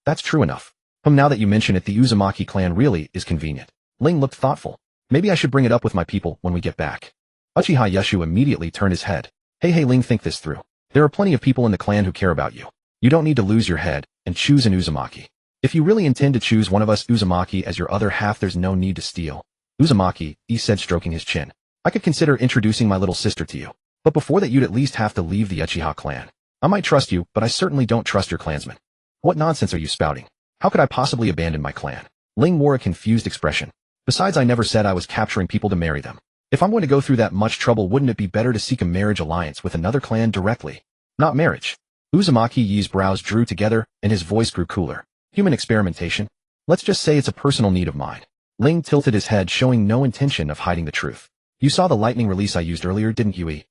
That's true enough. Now that you mention it, the Uzumaki clan really is convenient. Ling looked thoughtful. Maybe I should bring it up with my people when we get back. Uchiha Yeshu immediately turned his head. Hey Ling, think this through. There are plenty of people in the clan who care about you. You don't need to lose your head and choose an Uzumaki. If you really intend to choose one of us Uzumaki as your other half, there's no need to steal. Uzumaki, he said, stroking his chin. I could consider introducing my little sister to you. But before that, you'd at least have to leave the Uchiha clan. I might trust you, but I certainly don't trust your clansmen. What nonsense are you spouting? How could I possibly abandon my clan? Ling wore a confused expression. Besides, I never said I was capturing people to marry them. If I'm going to go through that much trouble, wouldn't it be better to seek a marriage alliance with another clan directly? Not marriage. Uzumaki Yi's brows drew together, and his voice grew cooler. Human experimentation? Let's just say it's a personal need of mine. Ling tilted his head, showing no intention of hiding the truth. You saw the lightning release I used earlier, didn't you?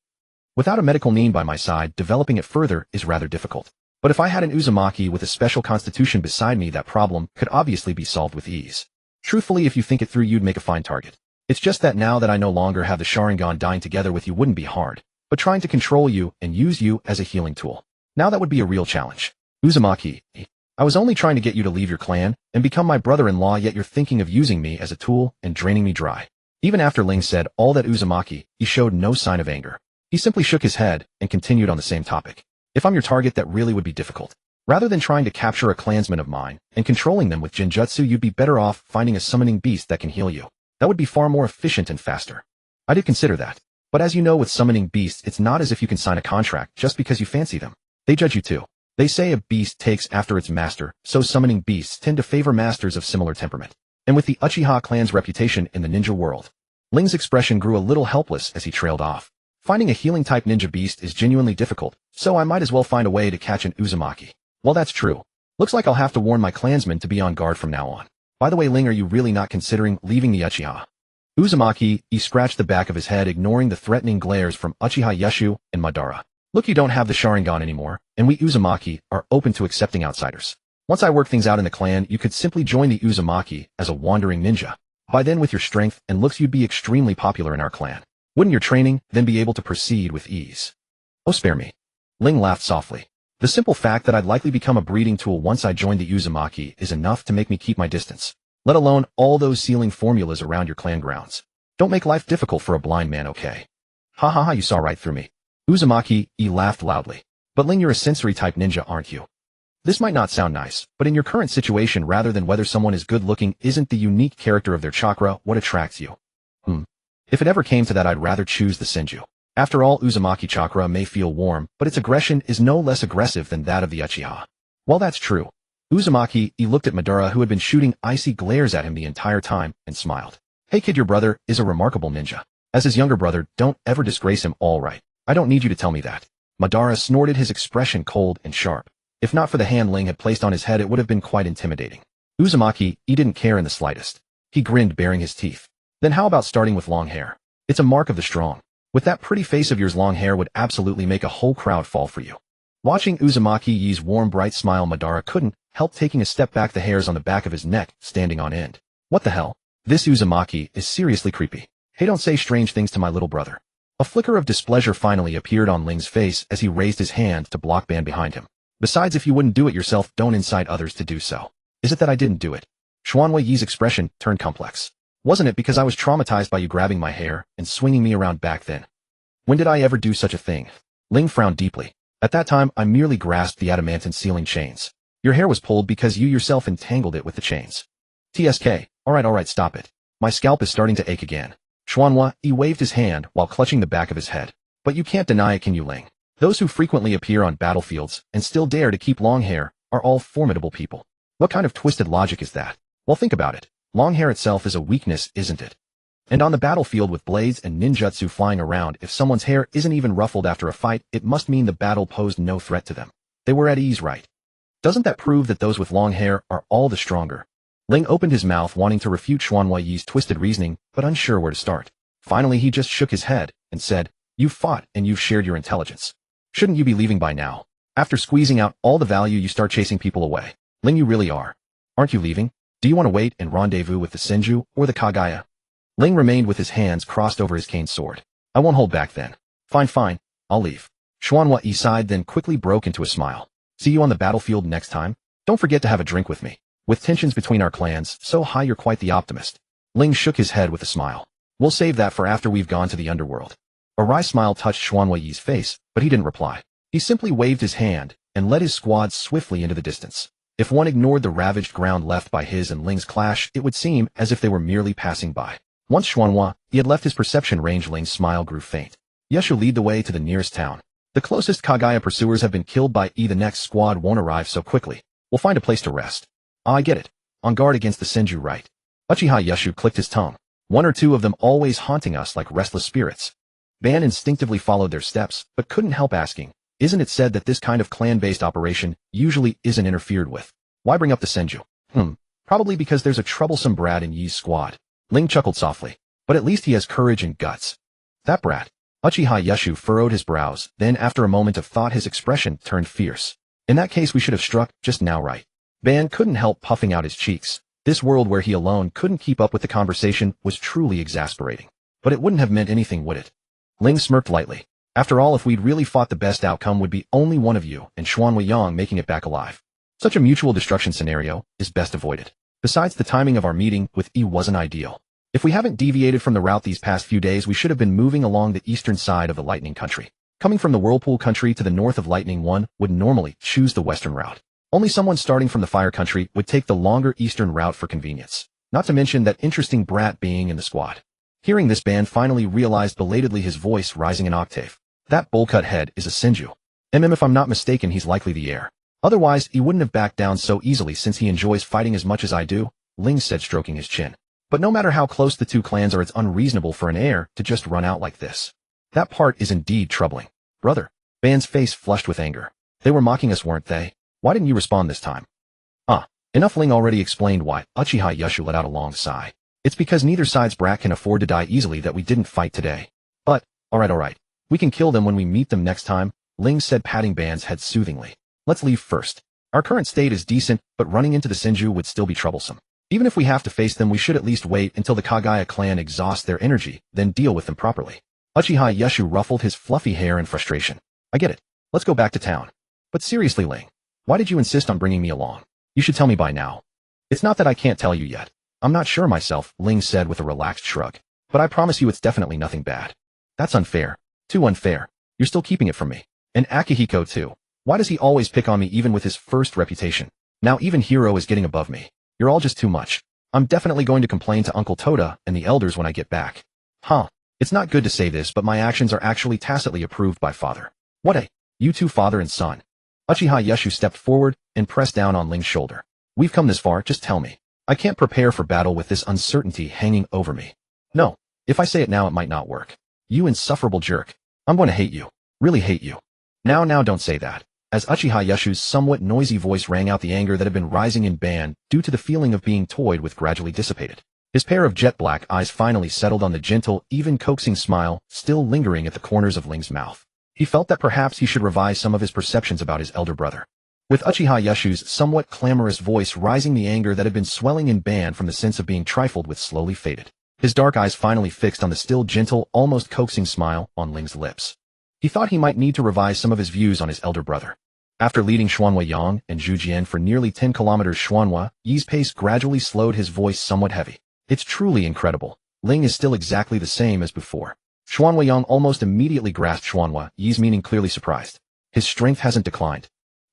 Without a medical need by my side, developing it further is rather difficult. But if I had an Uzumaki with a special constitution beside me, that problem could obviously be solved with ease. Truthfully, if you think it through, you'd make a fine target. It's just that now that I no longer have the Sharingan, dying together with you wouldn't be hard, but trying to control you and use you as a healing tool. Now that would be a real challenge. Uzumaki, I was only trying to get you to leave your clan and become my brother-in-law, yet you're thinking of using me as a tool and draining me dry. Even after Ling said all that, Uzumaki, he showed no sign of anger. He simply shook his head and continued on the same topic. If I'm your target, that really would be difficult. Rather than trying to capture a clansman of mine and controlling them with Genjutsu, you'd be better off finding a summoning beast that can heal you. That would be far more efficient and faster. I did consider that. But as you know, with summoning beasts, it's not as if you can sign a contract just because you fancy them. They judge you too. They say a beast takes after its master, so summoning beasts tend to favor masters of similar temperament. And with the Uchiha clan's reputation in the ninja world, Ling's expression grew a little helpless as he trailed off. Finding a healing-type ninja beast is genuinely difficult, so I might as well find a way to catch an Uzumaki. Well, that's true. Looks like I'll have to warn my clansmen to be on guard from now on. By the way, Ling, are you really not considering leaving the Uchiha? Uzumaki, he scratched the back of his head, ignoring the threatening glares from Uchiha Yeshu and Madara. Look, you don't have the Sharingan anymore, and we Uzumaki are open to accepting outsiders. Once I work things out in the clan, you could simply join the Uzumaki as a wandering ninja. By then, with your strength and looks, you'd be extremely popular in our clan. Wouldn't your training then be able to proceed with ease? Oh, spare me. Ling laughed softly. The simple fact that I'd likely become a breeding tool once I joined the Uzumaki is enough to make me keep my distance, let alone all those sealing formulas around your clan grounds. Don't make life difficult for a blind man, okay? Ha ha ha, you saw right through me. Uzumaki, he laughed loudly. But Ling, you're a sensory-type ninja, aren't you? This might not sound nice, but in your current situation, rather than whether someone is good-looking, isn't the unique character of their chakra what attracts you? If it ever came to that, I'd rather choose the Senju. After all, Uzumaki chakra may feel warm, but its aggression is no less aggressive than that of the Uchiha. Well, that's true. Uzumaki, he looked at Madara, who had been shooting icy glares at him the entire time, and smiled. Hey kid, your brother is a remarkable ninja. As his younger brother, don't ever disgrace him, all right? I don't need you to tell me that. Madara snorted, his expression cold and sharp. If not for the hand Ling had placed on his head, it would have been quite intimidating. Uzumaki, he didn't care in the slightest. He grinned, baring his teeth. Then how about starting with long hair? It's a mark of the strong. With that pretty face of yours, long hair would absolutely make a whole crowd fall for you. Watching Uzumaki Yi's warm, bright smile, Madara couldn't help taking a step back, the hairs on the back of his neck standing on end. What the hell? This Uzumaki is seriously creepy. Hey, don't say strange things to my little brother. A flicker of displeasure finally appeared on Ling's face as he raised his hand to block Ban behind him. Besides, if you wouldn't do it yourself, don't incite others to do so. Is it that I didn't do it? Xuanwei Yi's expression turned complex. Wasn't it because I was traumatized by you grabbing my hair and swinging me around back then? When did I ever do such a thing? Ling frowned deeply. At that time, I merely grasped the adamantine sealing chains. Your hair was pulled because you yourself entangled it with the chains. TSK, alright, stop it. My scalp is starting to ache again. Xuanhua, he waved his hand while clutching the back of his head. But you can't deny it, can you, Ling? Those who frequently appear on battlefields and still dare to keep long hair are all formidable people. What kind of twisted logic is that? Well, think about it. Long hair itself is a weakness, isn't it? And on the battlefield with blades and ninjutsu flying around, if someone's hair isn't even ruffled after a fight, it must mean the battle posed no threat to them. They were at ease, right? Doesn't that prove that those with long hair are all the stronger? Ling opened his mouth wanting to refute Xuanhua Yi's twisted reasoning, but unsure where to start. Finally, he just shook his head and said, "You've fought and you've shared your intelligence. Shouldn't you be leaving by now? After squeezing out all the value, you start chasing people away. Ling, you really are. Aren't you leaving? Do you want to wait and rendezvous with the Senju or the Kagaya?" Ling remained with his hands crossed over his cane sword. "I won't hold back then. Fine, I'll leave." Xuanhua Yi sighed, then quickly broke into a smile. "See you on the battlefield next time. Don't forget to have a drink with me. With tensions between our clans so high, you're quite the optimist." Ling shook his head with a smile. "We'll save that for after we've gone to the underworld." A wry smile touched Xuanhua Yi's face, but he didn't reply. He simply waved his hand and led his squad swiftly into the distance. If one ignored the ravaged ground left by his and Ling's clash, it would seem as if they were merely passing by. Once Xuanhua Yi had left his perception range, Ling's smile grew faint. "Yeshu, lead the way to the nearest town. The closest Kagaya pursuers have been killed by the next squad won't arrive so quickly. We'll find a place to rest." "I get it. On guard against the Senju, right?" Uchiha Yeshu clicked his tongue. "One or two of them always haunting us like restless spirits." Ban instinctively followed their steps, but couldn't help asking, "Isn't it said that this kind of clan-based operation usually isn't interfered with? Why bring up the Senju?" Probably because there's a troublesome brat in Yi's squad." Ling chuckled softly. "But at least he has courage and guts." "That brat?" Uchiha Yeshu furrowed his brows, then after a moment of thought his expression turned fierce. "In that case we should have struck just now, right?" Ban couldn't help puffing out his cheeks. This world where he alone couldn't keep up with the conversation was truly exasperating. But it wouldn't have meant anything, would it? Ling smirked lightly. "After all, if we'd really fought, the best outcome would be only one of you and Xuanhua Yang making it back alive. Such a mutual destruction scenario is best avoided. Besides, the timing of our meeting with wasn't ideal. If we haven't deviated from the route these past few days, we should have been moving along the eastern side of the Lightning Country. Coming from the Whirlpool Country to the north of Lightning, one would normally choose the western route. Only someone starting from the Fire Country would take the longer eastern route for convenience. Not to mention that interesting brat being in the squad." Hearing this, Ban finally realized belatedly, his voice rising an octave. "That bowl-cut head is a Senju. If I'm not mistaken, he's likely the heir. Otherwise, he wouldn't have backed down so easily since he enjoys fighting as much as I do," Ling said, stroking his chin. "But no matter how close the two clans are, it's unreasonable for an heir to just run out like this. That part is indeed troubling." "Brother." Ban's face flushed with anger. "They were mocking us, weren't they? Why didn't you respond this time?" Enough. Ling already explained why. Uchiha Yeshu let out a long sigh. "It's because neither side's brat can afford to die easily that we didn't fight today. But, alright. We can kill them when we meet them next time," Ling said, patting Ban's head soothingly. "Let's leave first. Our current state is decent, but running into the Senju would still be troublesome. Even if we have to face them, we should at least wait until the Kagaya clan exhausts their energy, then deal with them properly." Uchiha Yeshu ruffled his fluffy hair in frustration. "I get it. Let's go back to town. But seriously, Ling, why did you insist on bringing me along? You should tell me by now." "It's not that I can't tell you yet. I'm not sure myself," Ling said with a relaxed shrug. "But I promise you it's definitely nothing bad." "That's unfair. Too unfair. You're still keeping it from me. And Akihiko too. Why does he always pick on me even with his first reputation? Now even Hiro is getting above me. You're all just too much. I'm definitely going to complain to Uncle Toda and the elders when I get back." It's not good to say this, but my actions are actually tacitly approved by father." "What you two, father and son?" Uchiha Yeshu stepped forward and pressed down on Ling's shoulder. "We've come this far, just tell me. I can't prepare for battle with this uncertainty hanging over me. No, if I say it now it might not work. You insufferable jerk. I'm going to hate you. Really hate you." Now don't say that." As Uchiha Yeshu's somewhat noisy voice rang out, the anger that had been rising in Ban due to the feeling of being toyed with gradually dissipated. His pair of jet black eyes finally settled on the gentle, even coaxing smile still lingering at the corners of Ling's mouth. He felt that perhaps he should revise some of his perceptions about his elder brother. With Uchiha Yeshu's somewhat clamorous voice rising, the anger that had been swelling in Ban from the sense of being trifled with slowly faded. His dark eyes finally fixed on the still gentle, almost coaxing smile on Ling's lips. He thought he might need to revise some of his views on his elder brother. After leading Xuanhua Yang and Zhu Jian for nearly 10 kilometers, Xuanhua Yi's pace gradually slowed, his voice somewhat heavy. "It's truly incredible. Ling is still exactly the same as before." Xuanhua Yang almost immediately grasped Xuanhua Yi's meaning, clearly surprised. "His strength hasn't declined."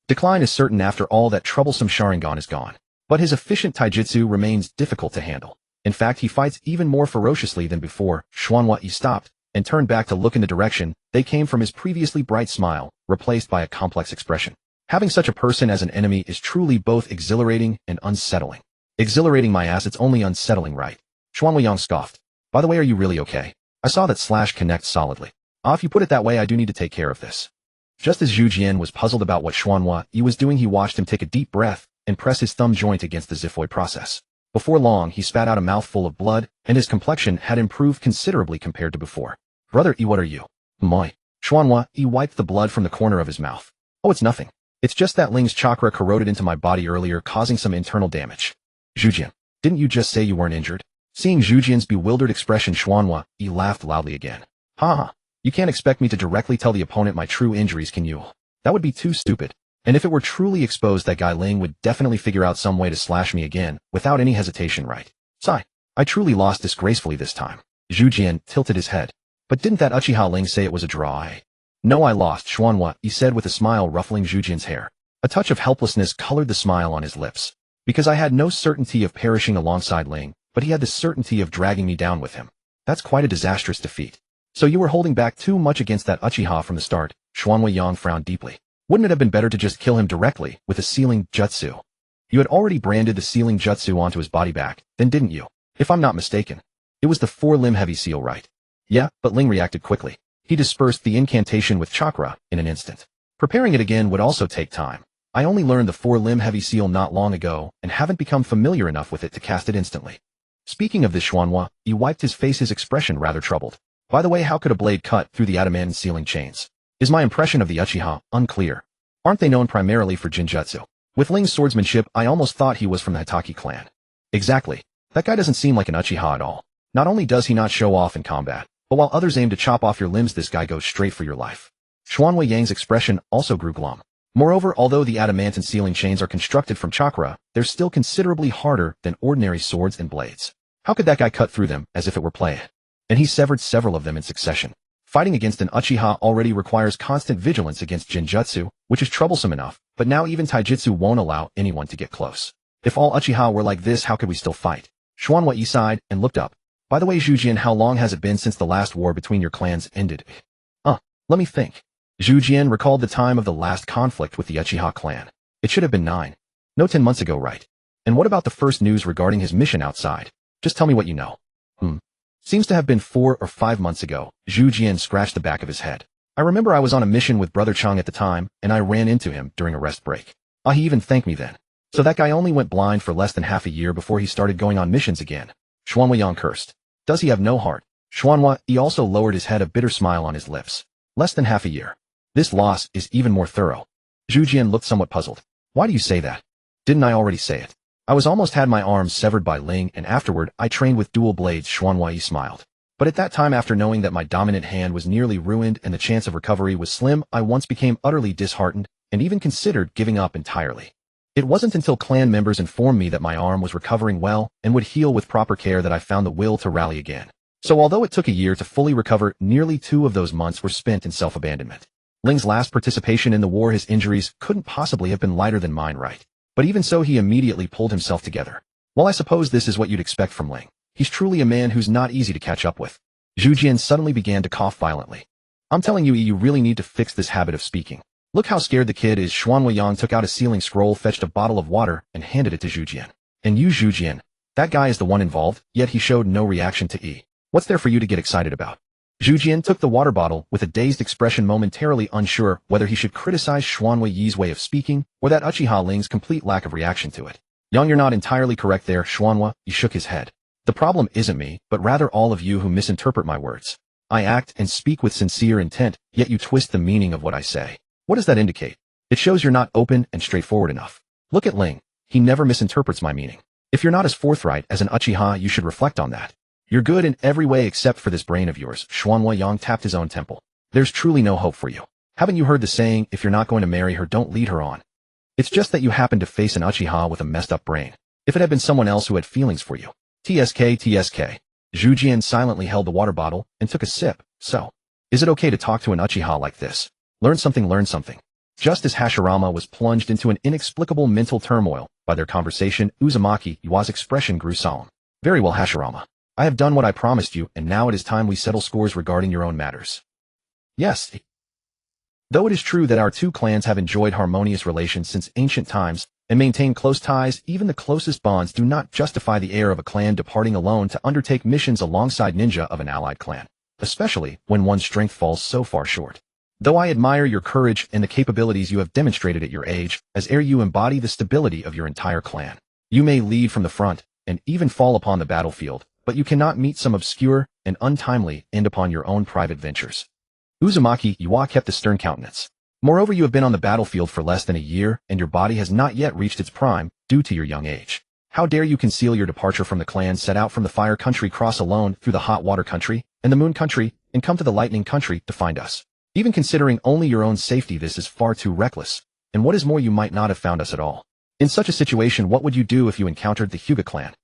"Decline is certain after all that troublesome Sharingan is gone. But his efficient taijutsu remains difficult to handle. In fact, he fights even more ferociously than before. Xuanhua Yi stopped and turned back to look in the direction they came from, his previously bright smile, replaced by a complex expression. Having such a person as an enemy is truly both exhilarating and unsettling. Exhilarating my ass, it's only unsettling, right? Xuanhua Yang scoffed. By the way, are you really okay? I saw that slash connect solidly. If you put it that way, I do need to take care of this. Just as Zhu Jian was puzzled about what Xuanhua Yi was doing, he watched him take a deep breath and press his thumb joint against the xiphoid process. Before long, he spat out a mouthful of blood, and his complexion had improved considerably compared to before. Brother Yi, what are you? Moi. Xuanhua Yi wiped the blood from the corner of his mouth. Oh, it's nothing. It's just that Ling's chakra corroded into my body earlier, causing some internal damage. Zhujian, didn't you just say you weren't injured? Seeing Zhujian's bewildered expression, Xuanhua Yi laughed loudly again. Ha! You can't expect me to directly tell the opponent my true injuries, can you? That would be too stupid. And if it were truly exposed, that guy Ling would definitely figure out some way to slash me again, without any hesitation, right? Sigh. I truly lost disgracefully this time. Zhujian tilted his head. But didn't that Uchiha Ling say it was a draw? No, I lost, Xuanhua Yi said with a smile ruffling Zhujian's hair. A touch of helplessness colored the smile on his lips. Because I had no certainty of perishing alongside Ling, but he had the certainty of dragging me down with him. That's quite a disastrous defeat. So you were holding back too much against that Uchiha from the start. Xuanhua Yang frowned deeply. Wouldn't it have been better to just kill him directly with a sealing jutsu? You had already branded the sealing jutsu onto his body back, then didn't you? If I'm not mistaken. It was the 4-limb heavy seal, right? Yeah, but Ling reacted quickly. He dispersed the incantation with chakra in an instant. Preparing it again would also take time. I only learned the 4-limb heavy seal not long ago and haven't become familiar enough with it to cast it instantly. Speaking of this, Xuanhua Yi wiped his face, his expression rather troubled. By the way, how could a blade cut through the adamant sealing chains? Is my impression of the Uchiha unclear? Aren't they known primarily for jinjutsu? With Ling's swordsmanship, I almost thought he was from the Hitaki clan. Exactly. That guy doesn't seem like an Uchiha at all. Not only does he not show off in combat, but while others aim to chop off your limbs, this guy goes straight for your life. Xuanhua Yang's expression also grew glum. Moreover, although the adamantine sealing chains are constructed from chakra, they're still considerably harder than ordinary swords and blades. How could that guy cut through them as if it were play? And he severed several of them in succession. Fighting against an Uchiha already requires constant vigilance against jinjutsu, which is troublesome enough, but now even taijutsu won't allow anyone to get close. If all Uchiha were like this, how could we still fight? Xuanhua Yi sighed and looked up. By the way, Zhujian, how long has it been since the last war between your clans ended? Let me think. Zhujian recalled the time of the last conflict with the Uchiha clan. It should have been 10 months ago, right? And what about the first news regarding his mission outside? Just tell me what you know. Seems to have been 4 or 5 months ago. Zhujian scratched the back of his head. I remember I was on a mission with Brother Chang at the time, and I ran into him during a rest break. He even thanked me then. So that guy only went blind for less than half a year before he started going on missions again. Xuanhua Yang cursed. Does he have no heart? Xuanhua Yi also lowered his head, a bitter smile on his lips. Less than half a year. This loss is even more thorough. Zhujian looked somewhat puzzled. Why do you say that? Didn't I already say it? I was almost had my arms severed by Ling, and afterward I trained with dual blades. Xuanhua Yi smiled. But at that time, after knowing that my dominant hand was nearly ruined and the chance of recovery was slim, I once became utterly disheartened and even considered giving up entirely. It wasn't until clan members informed me that my arm was recovering well and would heal with proper care that I found the will to rally again. So although it took a year to fully recover, nearly 2 of those months were spent in self-abandonment. Ling's last participation in the war, his injuries couldn't possibly have been lighter than mine, right? But even so, he immediately pulled himself together. Well, I suppose this is what you'd expect from Ling. He's truly a man who's not easy to catch up with. Zhujian suddenly began to cough violently. I'm telling you, you really need to fix this habit of speaking. Look how scared the kid is. Xuanhua Yang took out a sealing scroll, fetched a bottle of water, and handed it to Zhujian. And you, Zhujian, that guy is the one involved, yet he showed no reaction to E. What's there for you to get excited about? Zhujian took the water bottle with a dazed expression, momentarily unsure whether he should criticize Xuanhua Yi's way of speaking or that Uchiha Ling's complete lack of reaction to it. Young, you're not entirely correct there. Xuanhua Yi shook his head. The problem isn't me, but rather all of you who misinterpret my words. I act and speak with sincere intent, yet you twist the meaning of what I say. What does that indicate? It shows you're not open and straightforward enough. Look at Ling. He never misinterprets my meaning. If you're not as forthright as an Uchiha, you should reflect on that. You're good in every way except for this brain of yours. Xuanhua Yang tapped his own temple. There's truly no hope for you. Haven't you heard the saying, if you're not going to marry her, don't lead her on? It's just that you happen to face an Uchiha with a messed up brain. If it had been someone else who had feelings for you. TSK. Zhujian silently held the water bottle and took a sip. So, is it okay to talk to an Uchiha like this? Learn something. Just as Hashirama was plunged into an inexplicable mental turmoil by their conversation, Uzumaki Iwa's expression grew solemn. Very well, Hashirama. I have done what I promised you, and now it is time we settle scores regarding your own matters. Yes. Though it is true that our two clans have enjoyed harmonious relations since ancient times and maintain close ties, even the closest bonds do not justify the heir of a clan departing alone to undertake missions alongside ninja of an allied clan, especially when one's strength falls so far short. Though I admire your courage and the capabilities you have demonstrated at your age, as heir you embody the stability of your entire clan. You may lead from the front and even fall upon the battlefield, but you cannot meet some obscure and untimely end upon your own private ventures. Uzumaki Yuwa kept a stern countenance. Moreover, you have been on the battlefield for less than a year, and your body has not yet reached its prime, due to your young age. How dare you conceal your departure from the clan, set out from the fire country, cross alone through the hot water country and the moon country, and come to the lightning country to find us? Even considering only your own safety, this is far too reckless, and what is more, you might not have found us at all. In such a situation, what would you do if you encountered the Hyuga clan?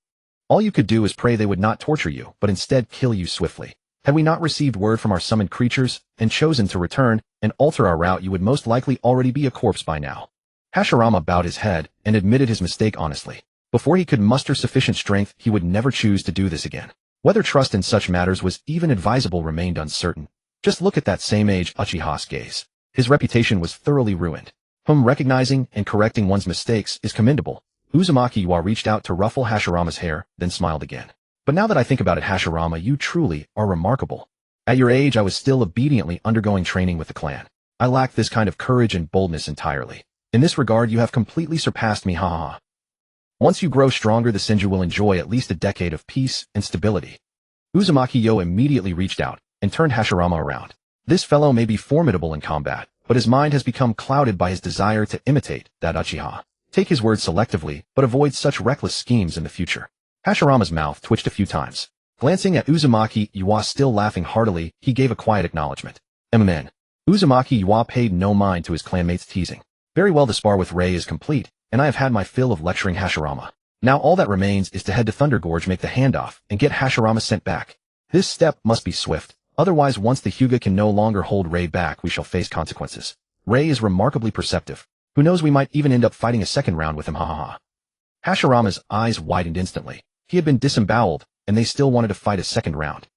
All you could do is pray they would not torture you, but instead kill you swiftly. Had we not received word from our summoned creatures and chosen to return and alter our route, you would most likely already be a corpse by now. Hashirama bowed his head and admitted his mistake honestly. Before he could muster sufficient strength, he would never choose to do this again. Whether trust in such matters was even advisable remained uncertain. Just look at that same age Uchiha's gaze. His reputation was thoroughly ruined. Recognizing and correcting one's mistakes is commendable. Uzumaki Yuwa reached out to ruffle Hashirama's hair, then smiled again. But now that I think about it, Hashirama, you truly are remarkable. At your age, I was still obediently undergoing training with the clan. I lacked this kind of courage and boldness entirely. In this regard, you have completely surpassed me, ha ha ha. Once you grow stronger, the Senju will enjoy at least a decade of peace and stability. Uzumaki Yo immediately reached out and turned Hashirama around. This fellow may be formidable in combat, but his mind has become clouded by his desire to imitate that Uchiha. Take his words selectively, but avoid such reckless schemes in the future. Hashirama's mouth twitched a few times. Glancing at Uzumaki Yuwa still laughing heartily, he gave a quiet acknowledgement. Uzumaki Yuwa paid no mind to his clanmate's teasing. Very well, the spar with Rei is complete, and I have had my fill of lecturing Hashirama. Now all that remains is to head to Thunder Gorge, make the handoff, and get Hashirama sent back. This step must be swift, otherwise once the Hyuga can no longer hold Rei back, we shall face consequences. Rei is remarkably perceptive. Who knows, we might even end up fighting a second round with him, ha ha ha. Hashirama's eyes widened instantly. He had been disemboweled, and they still wanted to fight a second round.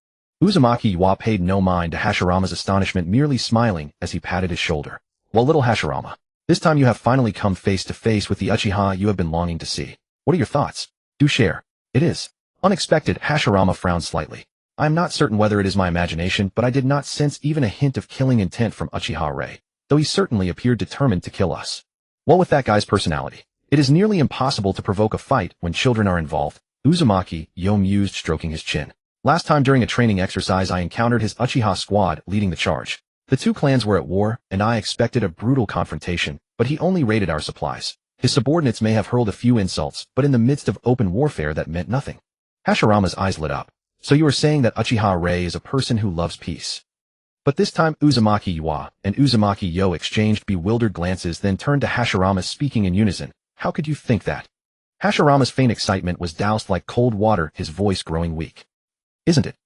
Uzumaki Yuwa paid no mind to Hashirama's astonishment, merely smiling as he patted his shoulder. Well, little Hashirama, this time you have finally come face to face with the Uchiha you have been longing to see. What are your thoughts? Do share. It is unexpected. Hashirama frowned slightly. I am not certain whether it is my imagination, but I did not sense even a hint of killing intent from Uchiha Rei, though he certainly appeared determined to kill us. Well, with that guy's personality, it is nearly impossible to provoke a fight when children are involved. Uzumaki Yo mused, stroking his chin. Last time during a training exercise I encountered his Uchiha squad leading the charge. The two clans were at war, and I expected a brutal confrontation, but he only raided our supplies. His subordinates may have hurled a few insults, but in the midst of open warfare that meant nothing. Hashirama's eyes lit up. So you are saying that Uchiha Rei is a person who loves peace? But this time Uzumaki Yuwa and Uzumaki Yo exchanged bewildered glances, then turned to Hashirama, speaking in unison. How could you think that? Hashirama's faint excitement was doused like cold water, his voice growing weak. Isn't it?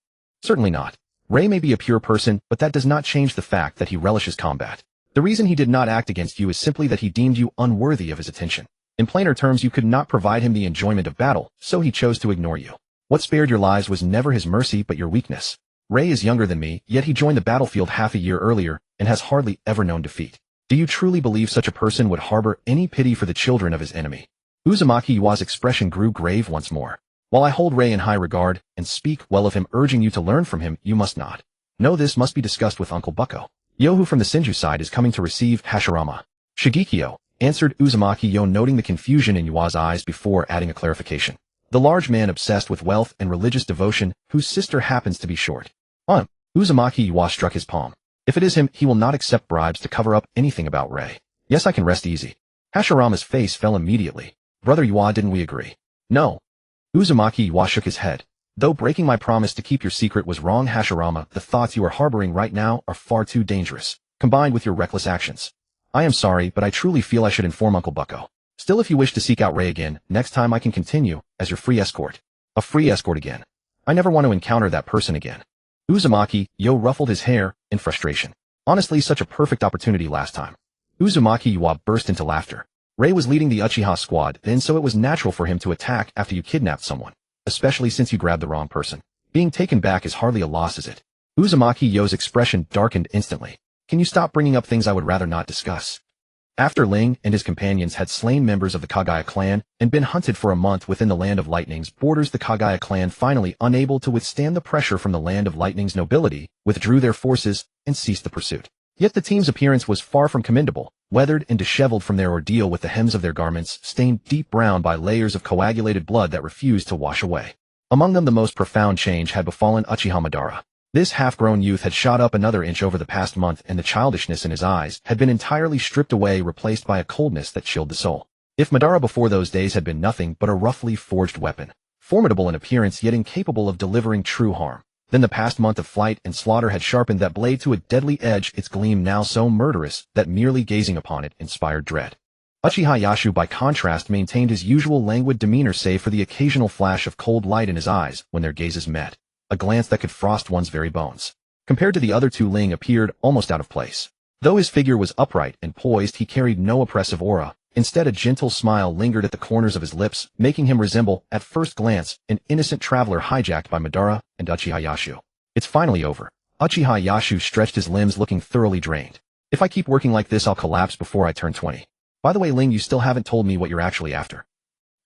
Certainly not. Rei may be a pure person, but that does not change the fact that he relishes combat. The reason he did not act against you is simply that he deemed you unworthy of his attention. In plainer terms, you could not provide him the enjoyment of battle, so he chose to ignore you. What spared your lives was never his mercy but your weakness. Rei is younger than me, yet he joined the battlefield half a year earlier and has hardly ever known defeat. Do you truly believe such a person would harbor any pity for the children of his enemy? Uzumaki Yuwa's expression grew grave once more. While I hold Rei in high regard and speak well of him, urging you to learn from him, you must not. No, this must be discussed with Uncle Bucko. Yohu from the Senju side is coming to receive Hashirama. Shigekyo, answered Uzumaki Yo, noting the confusion in Yuwa's eyes before adding a clarification. The large man obsessed with wealth and religious devotion, whose sister happens to be short. Uzumaki Yuwa struck his palm. If it is him, he will not accept bribes to cover up anything about Rei. Yes, I can rest easy. Hashirama's face fell immediately. Brother Yuwa, didn't we agree? No. Uzumaki Yuwa shook his head. Though breaking my promise to keep your secret was wrong, Hashirama, the thoughts you are harboring right now are far too dangerous, combined with your reckless actions. I am sorry, but I truly feel I should inform Uncle Bucko. Still, if you wish to seek out Rei again, next time I can continue as your free escort. A free escort again? I never want to encounter that person again. Uzumaki Yo ruffled his hair in frustration. Honestly, such a perfect opportunity last time. Uzumaki Yuwa burst into laughter. Rei was leading the Uchiha squad then, so it was natural for him to attack after you kidnapped someone. especially since you grabbed the wrong person. Being taken back is hardly a loss, is it? Uzumaki Yo's expression darkened instantly. Can you stop bringing up things I would rather not discuss? After Ling and his companions had slain members of the Kagaya clan and been hunted for a month within the Land of Lightning's borders, the Kagaya clan, finally unable to withstand the pressure from the Land of Lightning's nobility, withdrew their forces and ceased the pursuit. Yet the team's appearance was far from commendable, weathered and disheveled from their ordeal, with the hems of their garments stained deep brown by layers of coagulated blood that refused to wash away. Among them, the most profound change had befallen Uchiha Madara. This half-grown youth had shot up another inch over the past month, and the childishness in his eyes had been entirely stripped away, replaced by a coldness that chilled the soul. If Madara before those days had been nothing but a roughly forged weapon, formidable in appearance yet incapable of delivering true harm, then the past month of flight and slaughter had sharpened that blade to a deadly edge, its gleam now so murderous that merely gazing upon it inspired dread. Uchiha Yashu, by contrast, maintained his usual languid demeanor, save for the occasional flash of cold light in his eyes when their gazes met, a glance that could frost one's very bones. Compared to the other two, Ling appeared almost out of place. Though his figure was upright and poised, he carried no oppressive aura. Instead, a gentle smile lingered at the corners of his lips, making him resemble, at first glance, an innocent traveler hijacked by Madara and Uchiha Yashu. It's finally over. Uchiha Yashu stretched his limbs, looking thoroughly drained. If I keep working like this, I'll collapse before I turn 20. By the way, Ling, you still haven't told me what you're actually after.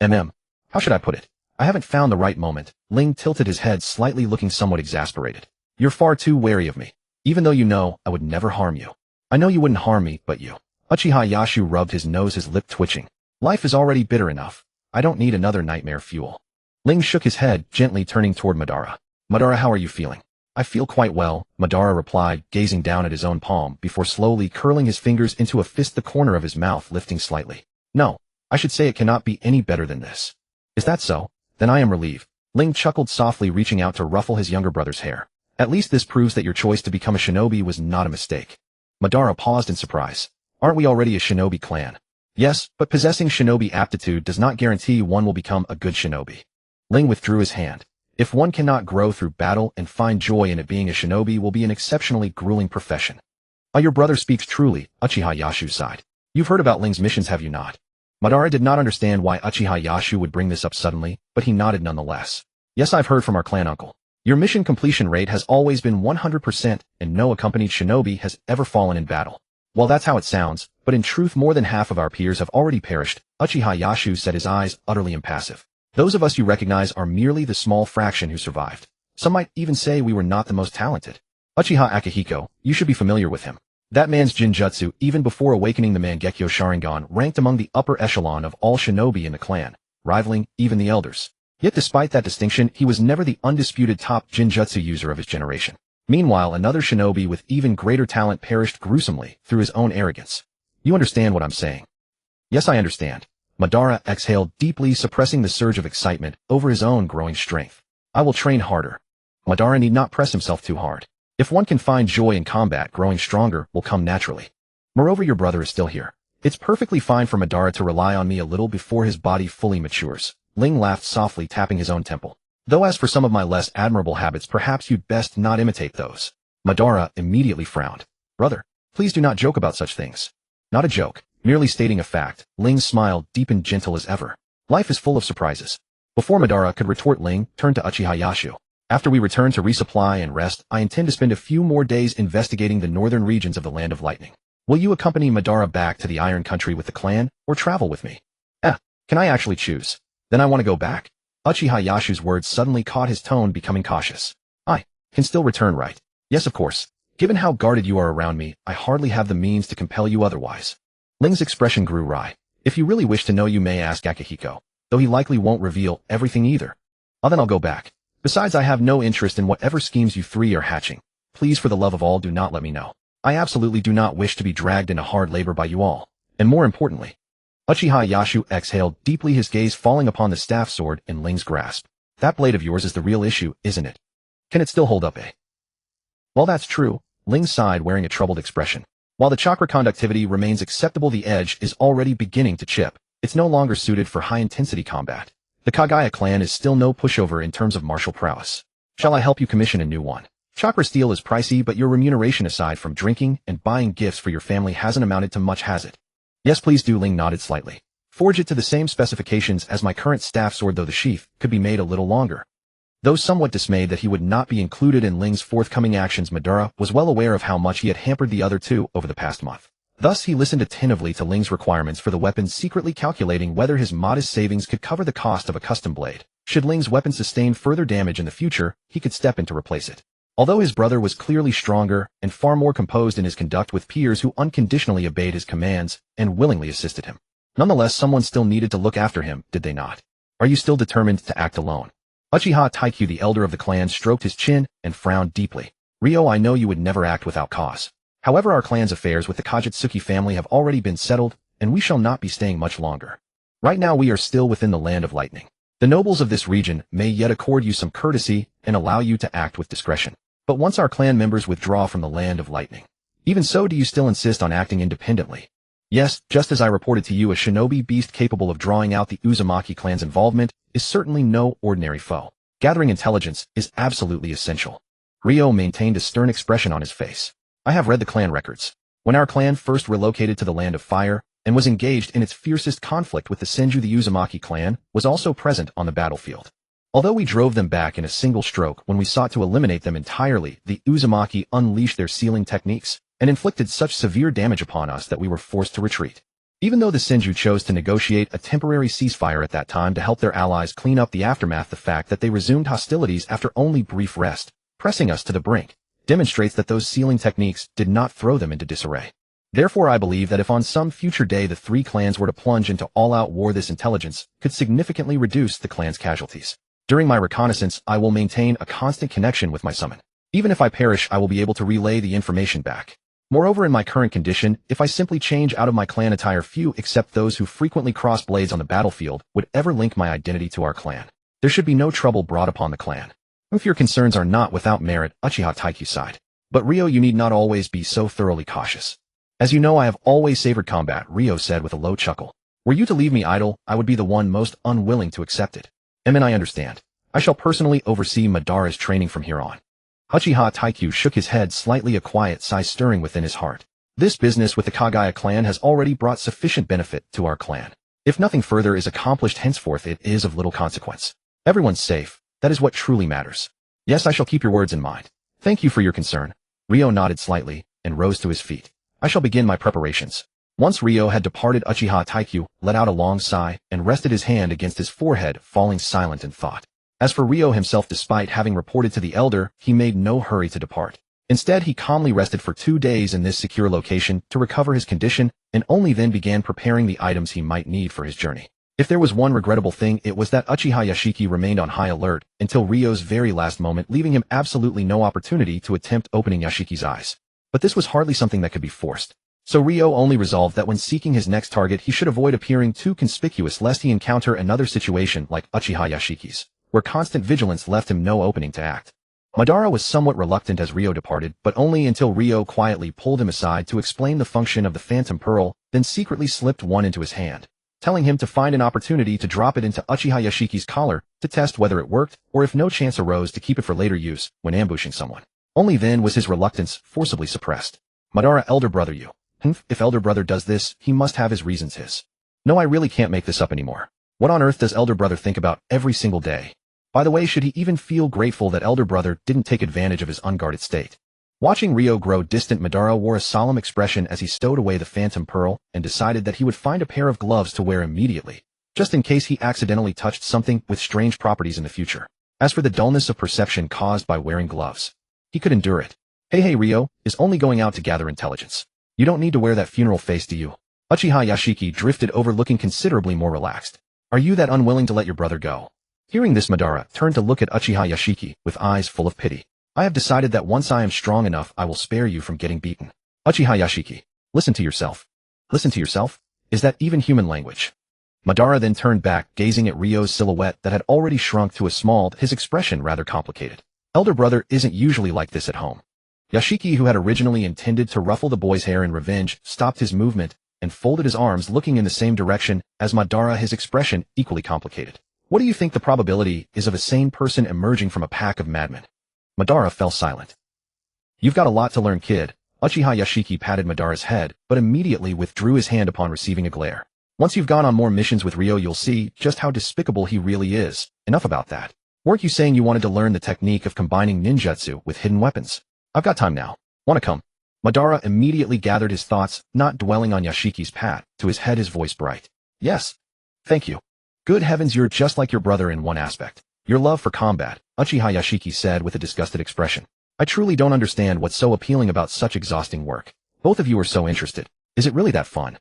How should I put it? I haven't found the right moment. Ling tilted his head slightly, looking somewhat exasperated. You're far too wary of me. Even though you know I would never harm you. I know you wouldn't harm me, but you. Uchiha Yashu rubbed his nose, his lip twitching. Life is already bitter enough. I don't need another nightmare fuel. Ling shook his head, gently turning toward Madara. Madara, how are you feeling? I feel quite well, Madara replied, gazing down at his own palm before slowly curling his fingers into a fist, the corner of his mouth lifting slightly. No, I should say it cannot be any better than this. Is that so? Then I am relieved. Ling chuckled softly, reaching out to ruffle his younger brother's hair. At least this proves that your choice to become a shinobi was not a mistake. Madara paused in surprise. Aren't we already a shinobi clan? Yes, but possessing shinobi aptitude does not guarantee one will become a good shinobi. Ling withdrew his hand. If one cannot grow through battle and find joy in it, being a shinobi will be an exceptionally grueling profession. Your brother speaks truly, Uchiha Yashu sighed. You've heard about Ling's missions, have you not? Madara did not understand why Uchiha Yashu would bring this up suddenly, but he nodded nonetheless. Yes, I've heard from our clan uncle. Your mission completion rate has always been 100%, and no accompanied shinobi has ever fallen in battle. Well, that's how it sounds, but in truth more than half of our peers have already perished, Uchiha Yashu said, his eyes utterly impassive. Those of us you recognize are merely the small fraction who survived. Some might even say we were not the most talented. Uchiha Akihiko, you should be familiar with him. That man's Jinjutsu, even before awakening the Mangekyo Sharingan, ranked among the upper echelon of all shinobi in the clan, rivaling even the elders. Yet despite that distinction, he was never the undisputed top Jinjutsu user of his generation. Meanwhile, another shinobi with even greater talent perished gruesomely through his own arrogance. You understand what I'm saying? Yes, I understand. Madara exhaled deeply, suppressing the surge of excitement over his own growing strength. I will train harder. Madara need not press himself too hard. If one can find joy in combat, growing stronger will come naturally. Moreover, your brother is still here. It's perfectly fine for Madara to rely on me a little before his body fully matures. Ling laughed softly, tapping his own temple. Though as for some of my less admirable habits, perhaps you'd best not imitate those. Madara immediately frowned. Brother, please do not joke about such things. Not a joke, merely stating a fact. Ling's smile deep and gentle as ever. Life is full of surprises. Before Madara could retort, Ling turned to Uchiha Yashu. After we return to resupply and rest, I intend to spend a few more days investigating the northern regions of the Land of Lightning. Will you accompany Madara back to the Iron Country with the clan, or travel with me? Can I actually choose? Then I want to go back. Uchiha Yashu's words suddenly caught his tone, becoming cautious. I can still return, right? Yes, of course. Given how guarded you are around me, I hardly have the means to compel you otherwise. Ling's expression grew wry. If you really wish to know, you may ask Akihiko, though he likely won't reveal everything either. Then I'll go back. Besides, I have no interest in whatever schemes you three are hatching. Please, for the love of all, do not let me know. I absolutely do not wish to be dragged into hard labor by you all. And more importantly, Uchiha Yashu exhaled deeply, his gaze falling upon the staff sword in Ling's grasp. That blade of yours is the real issue, isn't it? Can it still hold up, eh? Well, that's true. Ling sighed, wearing a troubled expression. While the chakra conductivity remains acceptable, the edge is already beginning to chip. It's no longer suited for high-intensity combat. The Kagaya clan is still no pushover in terms of martial prowess. Shall I help you commission a new one? Chakra steel is pricey, but your remuneration aside from drinking and buying gifts for your family hasn't amounted to much, has it? Yes, please do. Ling nodded slightly. Forge it to the same specifications as my current staff sword, though the sheath could be made a little longer. Though somewhat dismayed that he would not be included in Ling's forthcoming actions, Madara was well aware of how much he had hampered the other two over the past month. Thus he listened attentively to Ling's requirements for the weapon, secretly calculating whether his modest savings could cover the cost of a custom blade. Should Ling's weapon sustain further damage in the future, he could step in to replace it. Although his brother was clearly stronger and far more composed in his conduct with peers who unconditionally obeyed his commands and willingly assisted him. Nonetheless, someone still needed to look after him, did they not? Are you still determined to act alone? Uchiha Taikyu, the elder of the clan, stroked his chin and frowned deeply. Ryo, I know you would never act without cause. However, our clan's affairs with the Kajitsuki family have already been settled, and we shall not be staying much longer. Right now we are still within the land of lightning. The nobles of this region may yet accord you some courtesy and allow you to act with discretion. But once our clan members withdraw from the land of lightning, even so, do you still insist on acting independently? Yes, just as I reported to you, a shinobi beast capable of drawing out the Uzumaki clan's involvement is certainly no ordinary foe. Gathering intelligence is absolutely essential. Ryo maintained a stern expression on his face. I have read the clan records. When our clan first relocated to the Land of Fire and was engaged in its fiercest conflict with the Senju, the Uzumaki clan was also present on the battlefield. Although we drove them back in a single stroke when we sought to eliminate them entirely, the Uzumaki unleashed their sealing techniques and inflicted such severe damage upon us that we were forced to retreat. Even though the Senju chose to negotiate a temporary ceasefire at that time to help their allies clean up the aftermath, the fact that they resumed hostilities after only brief rest, pressing us to the brink, demonstrates that those sealing techniques did not throw them into disarray. Therefore, I believe that if on some future day the three clans were to plunge into all-out war, this intelligence could significantly reduce the clan's casualties. During my reconnaissance, I will maintain a constant connection with my summon. Even if I perish, I will be able to relay the information back. Moreover, in my current condition, if I simply change out of my clan attire, few except those who frequently cross blades on the battlefield would ever link my identity to our clan. There should be no trouble brought upon the clan. If your concerns are not without merit, Uchiha Taikyu sighed. But Ryo, you need not always be so thoroughly cautious. As you know, I have always savored combat, Ryo said with a low chuckle. Were you to leave me idle, I would be the one most unwilling to accept it. And I understand. I shall personally oversee Madara's training from here on. Uchiha Taikyu shook his head slightly, a quiet sigh stirring within his heart. This business with the Kagaya clan has already brought sufficient benefit to our clan. If nothing further is accomplished henceforth, it is of little consequence. Everyone's safe. That is what truly matters. Yes, I shall keep your words in mind. Thank you for your concern. Ryo nodded slightly and rose to his feet. I shall begin my preparations. Once Ryo had departed, Uchiha Taikyu let out a long sigh and rested his hand against his forehead, falling silent in thought. As for Ryo himself, despite having reported to the elder, he made no hurry to depart. Instead, he calmly rested for 2 days in this secure location to recover his condition, and only then began preparing the items he might need for his journey. If there was one regrettable thing, it was that Uchiha Yashiki remained on high alert until Ryo's very last moment, leaving him absolutely no opportunity to attempt opening Yashiki's eyes. But this was hardly something that could be forced. So Ryo only resolved that when seeking his next target, he should avoid appearing too conspicuous lest he encounter another situation like Uchiha Yashiki's, where constant vigilance left him no opening to act. Madara was somewhat reluctant as Ryo departed, but only until Ryo quietly pulled him aside to explain the function of the Phantom Pearl, then secretly slipped one into his hand, telling him to find an opportunity to drop it into Uchiha Yashiki's collar to test whether it worked, or if no chance arose, to keep it for later use when ambushing someone. Only then was his reluctance forcibly suppressed. Madara, elder brother, you. If elder brother does this, he must have his reasons. No, I really can't make this up anymore. What on earth does elder brother think about every single day? By the way, should he even feel grateful that elder brother didn't take advantage of his unguarded state? Watching Ryo grow distant, Madara wore a solemn expression as he stowed away the Phantom Pearl and decided that he would find a pair of gloves to wear immediately, just in case he accidentally touched something with strange properties in the future. As for the dullness of perception caused by wearing gloves, he could endure it. Hey, Ryo is only going out to gather intelligence. You don't need to wear that funeral face, do you? Uchiha Yashiki drifted over, looking considerably more relaxed. Are you that unwilling to let your brother go? Hearing this, Madara turned to look at Uchiha Yashiki with eyes full of pity. I have decided that once I am strong enough, I will spare you from getting beaten. Uchiha Yashiki, listen to yourself. Listen to yourself? Is that even human language? Madara then turned back, gazing at Ryo's silhouette that had already shrunk to a small, his expression rather complicated. Elder brother isn't usually like this at home. Yashiki, who had originally intended to ruffle the boy's hair in revenge, stopped his movement and folded his arms, looking in the same direction as Madara, his expression equally complicated. What do you think the probability is of a sane person emerging from a pack of madmen? Madara fell silent. You've got a lot to learn, kid. Uchiha Yashiki patted Madara's head, but immediately withdrew his hand upon receiving a glare. Once you've gone on more missions with Rio, you'll see just how despicable he really is. Enough about that. Weren't you saying you wanted to learn the technique of combining ninjutsu with hidden weapons? I've got time now. Wanna come? Madara immediately gathered his thoughts, not dwelling on Yashiki's pat, to his head, his voice bright. Yes. Thank you. Good heavens, you're just like your brother in one aspect. Your love for combat, Uchiha Yashiki said with a disgusted expression. I truly don't understand what's so appealing about such exhausting work. Both of you are so interested. Is it really that fun?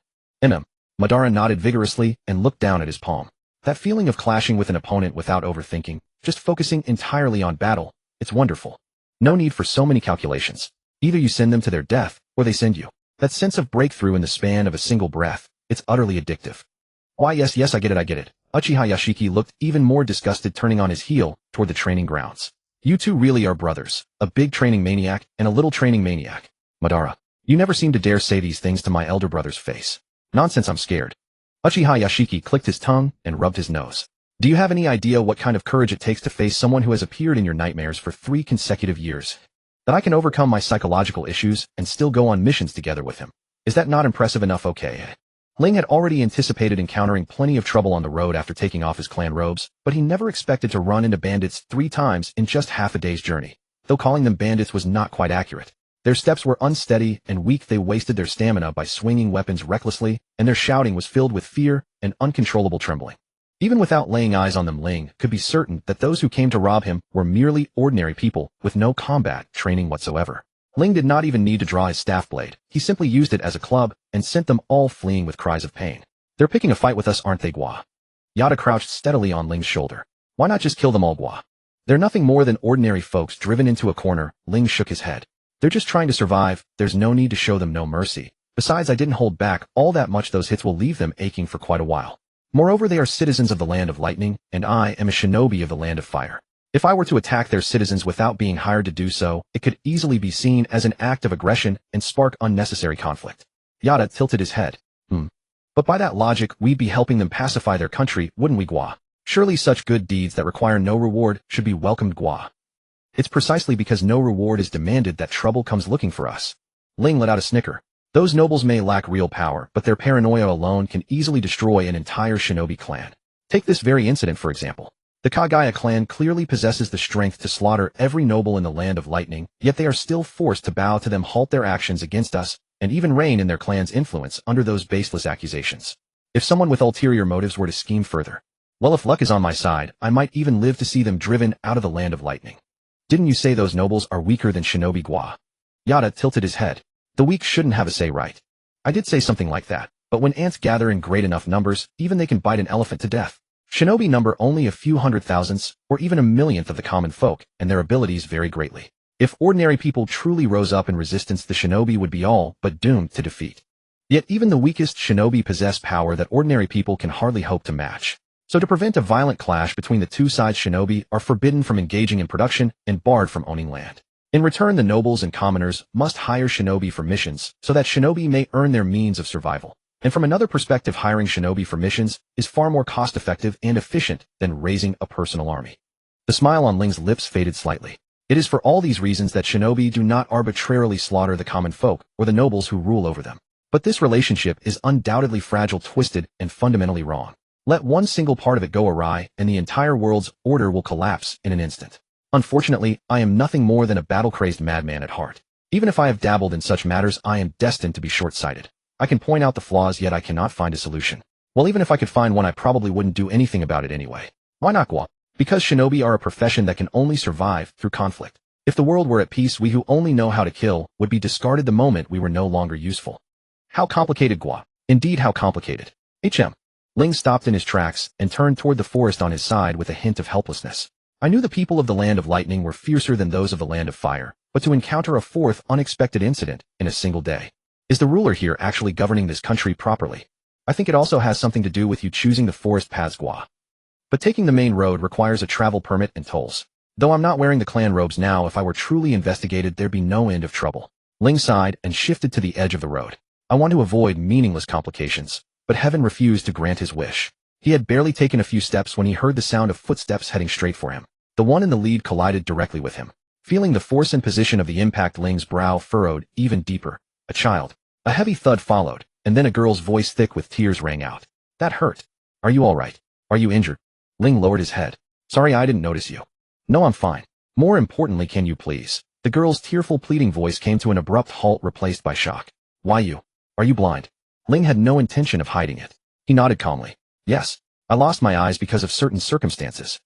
Madara nodded vigorously and looked down at his palm. That feeling of clashing with an opponent without overthinking, just focusing entirely on battle, it's wonderful. No need for so many calculations. Either you send them to their death, or they send you. That sense of breakthrough in the span of a single breath, it's utterly addictive. Why yes, I get it. Uchiha Yashiki looked even more disgusted, turning on his heel toward the training grounds. You two really are brothers, a big training maniac and a little training maniac. Madara, you never seem to dare say these things to my elder brother's face. Nonsense, I'm scared. Uchiha Yashiki clicked his tongue and rubbed his nose. Do you have any idea what kind of courage it takes to face someone who has appeared in your nightmares for 3 consecutive years? That I can overcome my psychological issues and still go on missions together with him. Is that not impressive enough? Okay. Ling had already anticipated encountering plenty of trouble on the road after taking off his clan robes, but he never expected to run into bandits 3 times in just half a day's journey. Though calling them bandits was not quite accurate. Their steps were unsteady and weak, they wasted their stamina by swinging weapons recklessly, and their shouting was filled with fear and uncontrollable trembling. Even without laying eyes on them, Ling could be certain that those who came to rob him were merely ordinary people with no combat training whatsoever. Ling did not even need to draw his staff blade. He simply used it as a club and sent them all fleeing with cries of pain. They're picking a fight with us, aren't they, Gua? Yada crouched steadily on Ling's shoulder. Why not just kill them all, Gua? They're nothing more than ordinary folks driven into a corner. Ling shook his head. They're just trying to survive. There's no need to show them no mercy. Besides, I didn't hold back all that much. Those hits will leave them aching for quite a while. Moreover, they are citizens of the land of lightning, and I am a shinobi of the land of fire. If I were to attack their citizens without being hired to do so, it could easily be seen as an act of aggression and spark unnecessary conflict. Yada tilted his head. But by that logic, we'd be helping them pacify their country, wouldn't we, Gua? Surely such good deeds that require no reward should be welcomed, Gua. It's precisely because no reward is demanded that trouble comes looking for us. Ling let out a snicker. Those nobles may lack real power, but their paranoia alone can easily destroy an entire shinobi clan. Take this very incident, for example. The Kagaya clan clearly possesses the strength to slaughter every noble in the land of lightning, yet they are still forced to bow to them, halt their actions against us, and even reign in their clan's influence under those baseless accusations. If someone with ulterior motives were to scheme further, well, if luck is on my side, I might even live to see them driven out of the land of lightning. Didn't you say those nobles are weaker than shinobi, Gua? Yada tilted his head. The weak shouldn't have a say, right? I did say something like that, but when ants gather in great enough numbers, even they can bite an elephant to death. Shinobi number only a few hundred thousandths, or even a millionth of the common folk, and their abilities vary greatly. If ordinary people truly rose up in resistance, the shinobi would be all but doomed to defeat. Yet even the weakest shinobi possess power that ordinary people can hardly hope to match. So to prevent a violent clash between the two sides, shinobi are forbidden from engaging in production and barred from owning land. In return, the nobles and commoners must hire shinobi for missions so that shinobi may earn their means of survival. And from another perspective, hiring shinobi for missions is far more cost-effective and efficient than raising a personal army. The smile on Ling's lips faded slightly. It is for all these reasons that shinobi do not arbitrarily slaughter the common folk or the nobles who rule over them. But this relationship is undoubtedly fragile, twisted, and fundamentally wrong. Let one single part of it go awry, and the entire world's order will collapse in an instant. Unfortunately, I am nothing more than a battle-crazed madman at heart. Even if I have dabbled in such matters, I am destined to be short-sighted. I can point out the flaws, yet I cannot find a solution. Well, even if I could find one, I probably wouldn't do anything about it anyway. Why not, Gua? Because shinobi are a profession that can only survive through conflict. If the world were at peace, we who only know how to kill would be discarded the moment we were no longer useful. How complicated, Gua. Indeed, how complicated. Ling stopped in his tracks and turned toward the forest on his side with a hint of helplessness. I knew the people of the land of lightning were fiercer than those of the land of fire, but to encounter a fourth unexpected incident in a single day. Is the ruler here actually governing this country properly? I think it also has something to do with you choosing the forest paths, Gua. But taking the main road requires a travel permit and tolls. Though I'm not wearing the clan robes now, if I were truly investigated, there'd be no end of trouble. Ling sighed and shifted to the edge of the road. I want to avoid meaningless complications, but heaven refused to grant his wish. He had barely taken a few steps when he heard the sound of footsteps heading straight for him. The one in the lead collided directly with him. Feeling the force and position of the impact, Ling's brow furrowed even deeper. A child. A heavy thud followed, and then a girl's voice thick with tears rang out. That hurt. Are you all right? Are you injured? Ling lowered his head. Sorry, I didn't notice you. No, I'm fine. More importantly, can you please? The girl's tearful pleading voice came to an abrupt halt, replaced by shock. Why you? Are you blind? Ling had no intention of hiding it. He nodded calmly. Yes. I lost my eyes because of certain circumstances.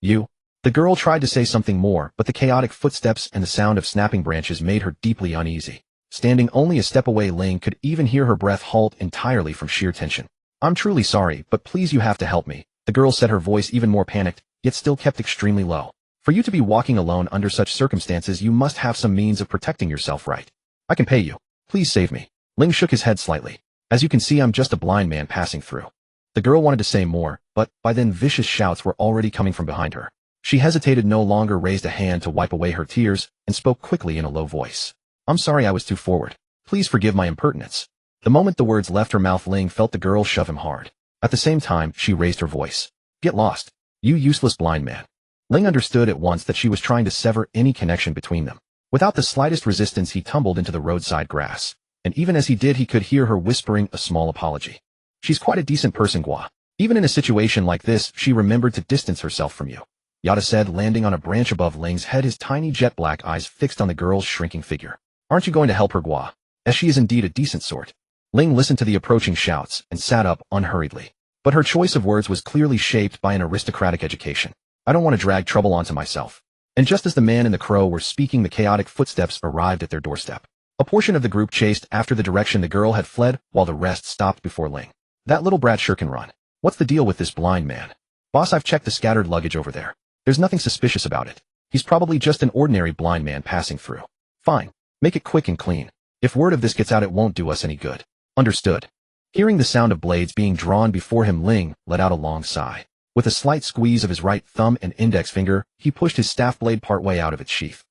You? The girl tried to say something more, but the chaotic footsteps and the sound of snapping branches made her deeply uneasy. Standing only a step away, Ling could even hear her breath halt entirely from sheer tension. I'm truly sorry, but please, you have to help me. The girl said, her voice even more panicked, yet still kept extremely low. For you to be walking alone under such circumstances, you must have some means of protecting yourself, right? I can pay you. Please save me. Ling shook his head slightly. As you can see, I'm just a blind man passing through. The girl wanted to say more, but by then vicious shouts were already coming from behind her. She hesitated no longer, raised a hand to wipe away her tears, and spoke quickly in a low voice. I'm sorry I was too forward. Please forgive my impertinence. The moment the words left her mouth, Ling felt the girl shove him hard. At the same time, she raised her voice. Get lost. You useless blind man. Ling understood at once that she was trying to sever any connection between them. Without the slightest resistance, he tumbled into the roadside grass. And even as he did, he could hear her whispering a small apology. She's quite a decent person, Gua. Even in a situation like this, she remembered to distance herself from you. Yada said, landing on a branch above Ling's head, his tiny jet-black eyes fixed on the girl's shrinking figure. Aren't you going to help her, Gua? As she is indeed a decent sort. Ling listened to the approaching shouts and sat up unhurriedly. But her choice of words was clearly shaped by an aristocratic education. I don't want to drag trouble onto myself. And just as the man and the crow were speaking, the chaotic footsteps arrived at their doorstep. A portion of the group chased after the direction the girl had fled, while the rest stopped before Ling. That little brat sure can run. What's the deal with this blind man? Boss, I've checked the scattered luggage over there. There's nothing suspicious about it. He's probably just an ordinary blind man passing through. Fine. Make it quick and clean. If word of this gets out, it won't do us any good. Understood. Hearing the sound of blades being drawn before him, Ling let out a long sigh. With a slight squeeze of his right thumb and index finger, he pushed his staff blade partway out of its sheath.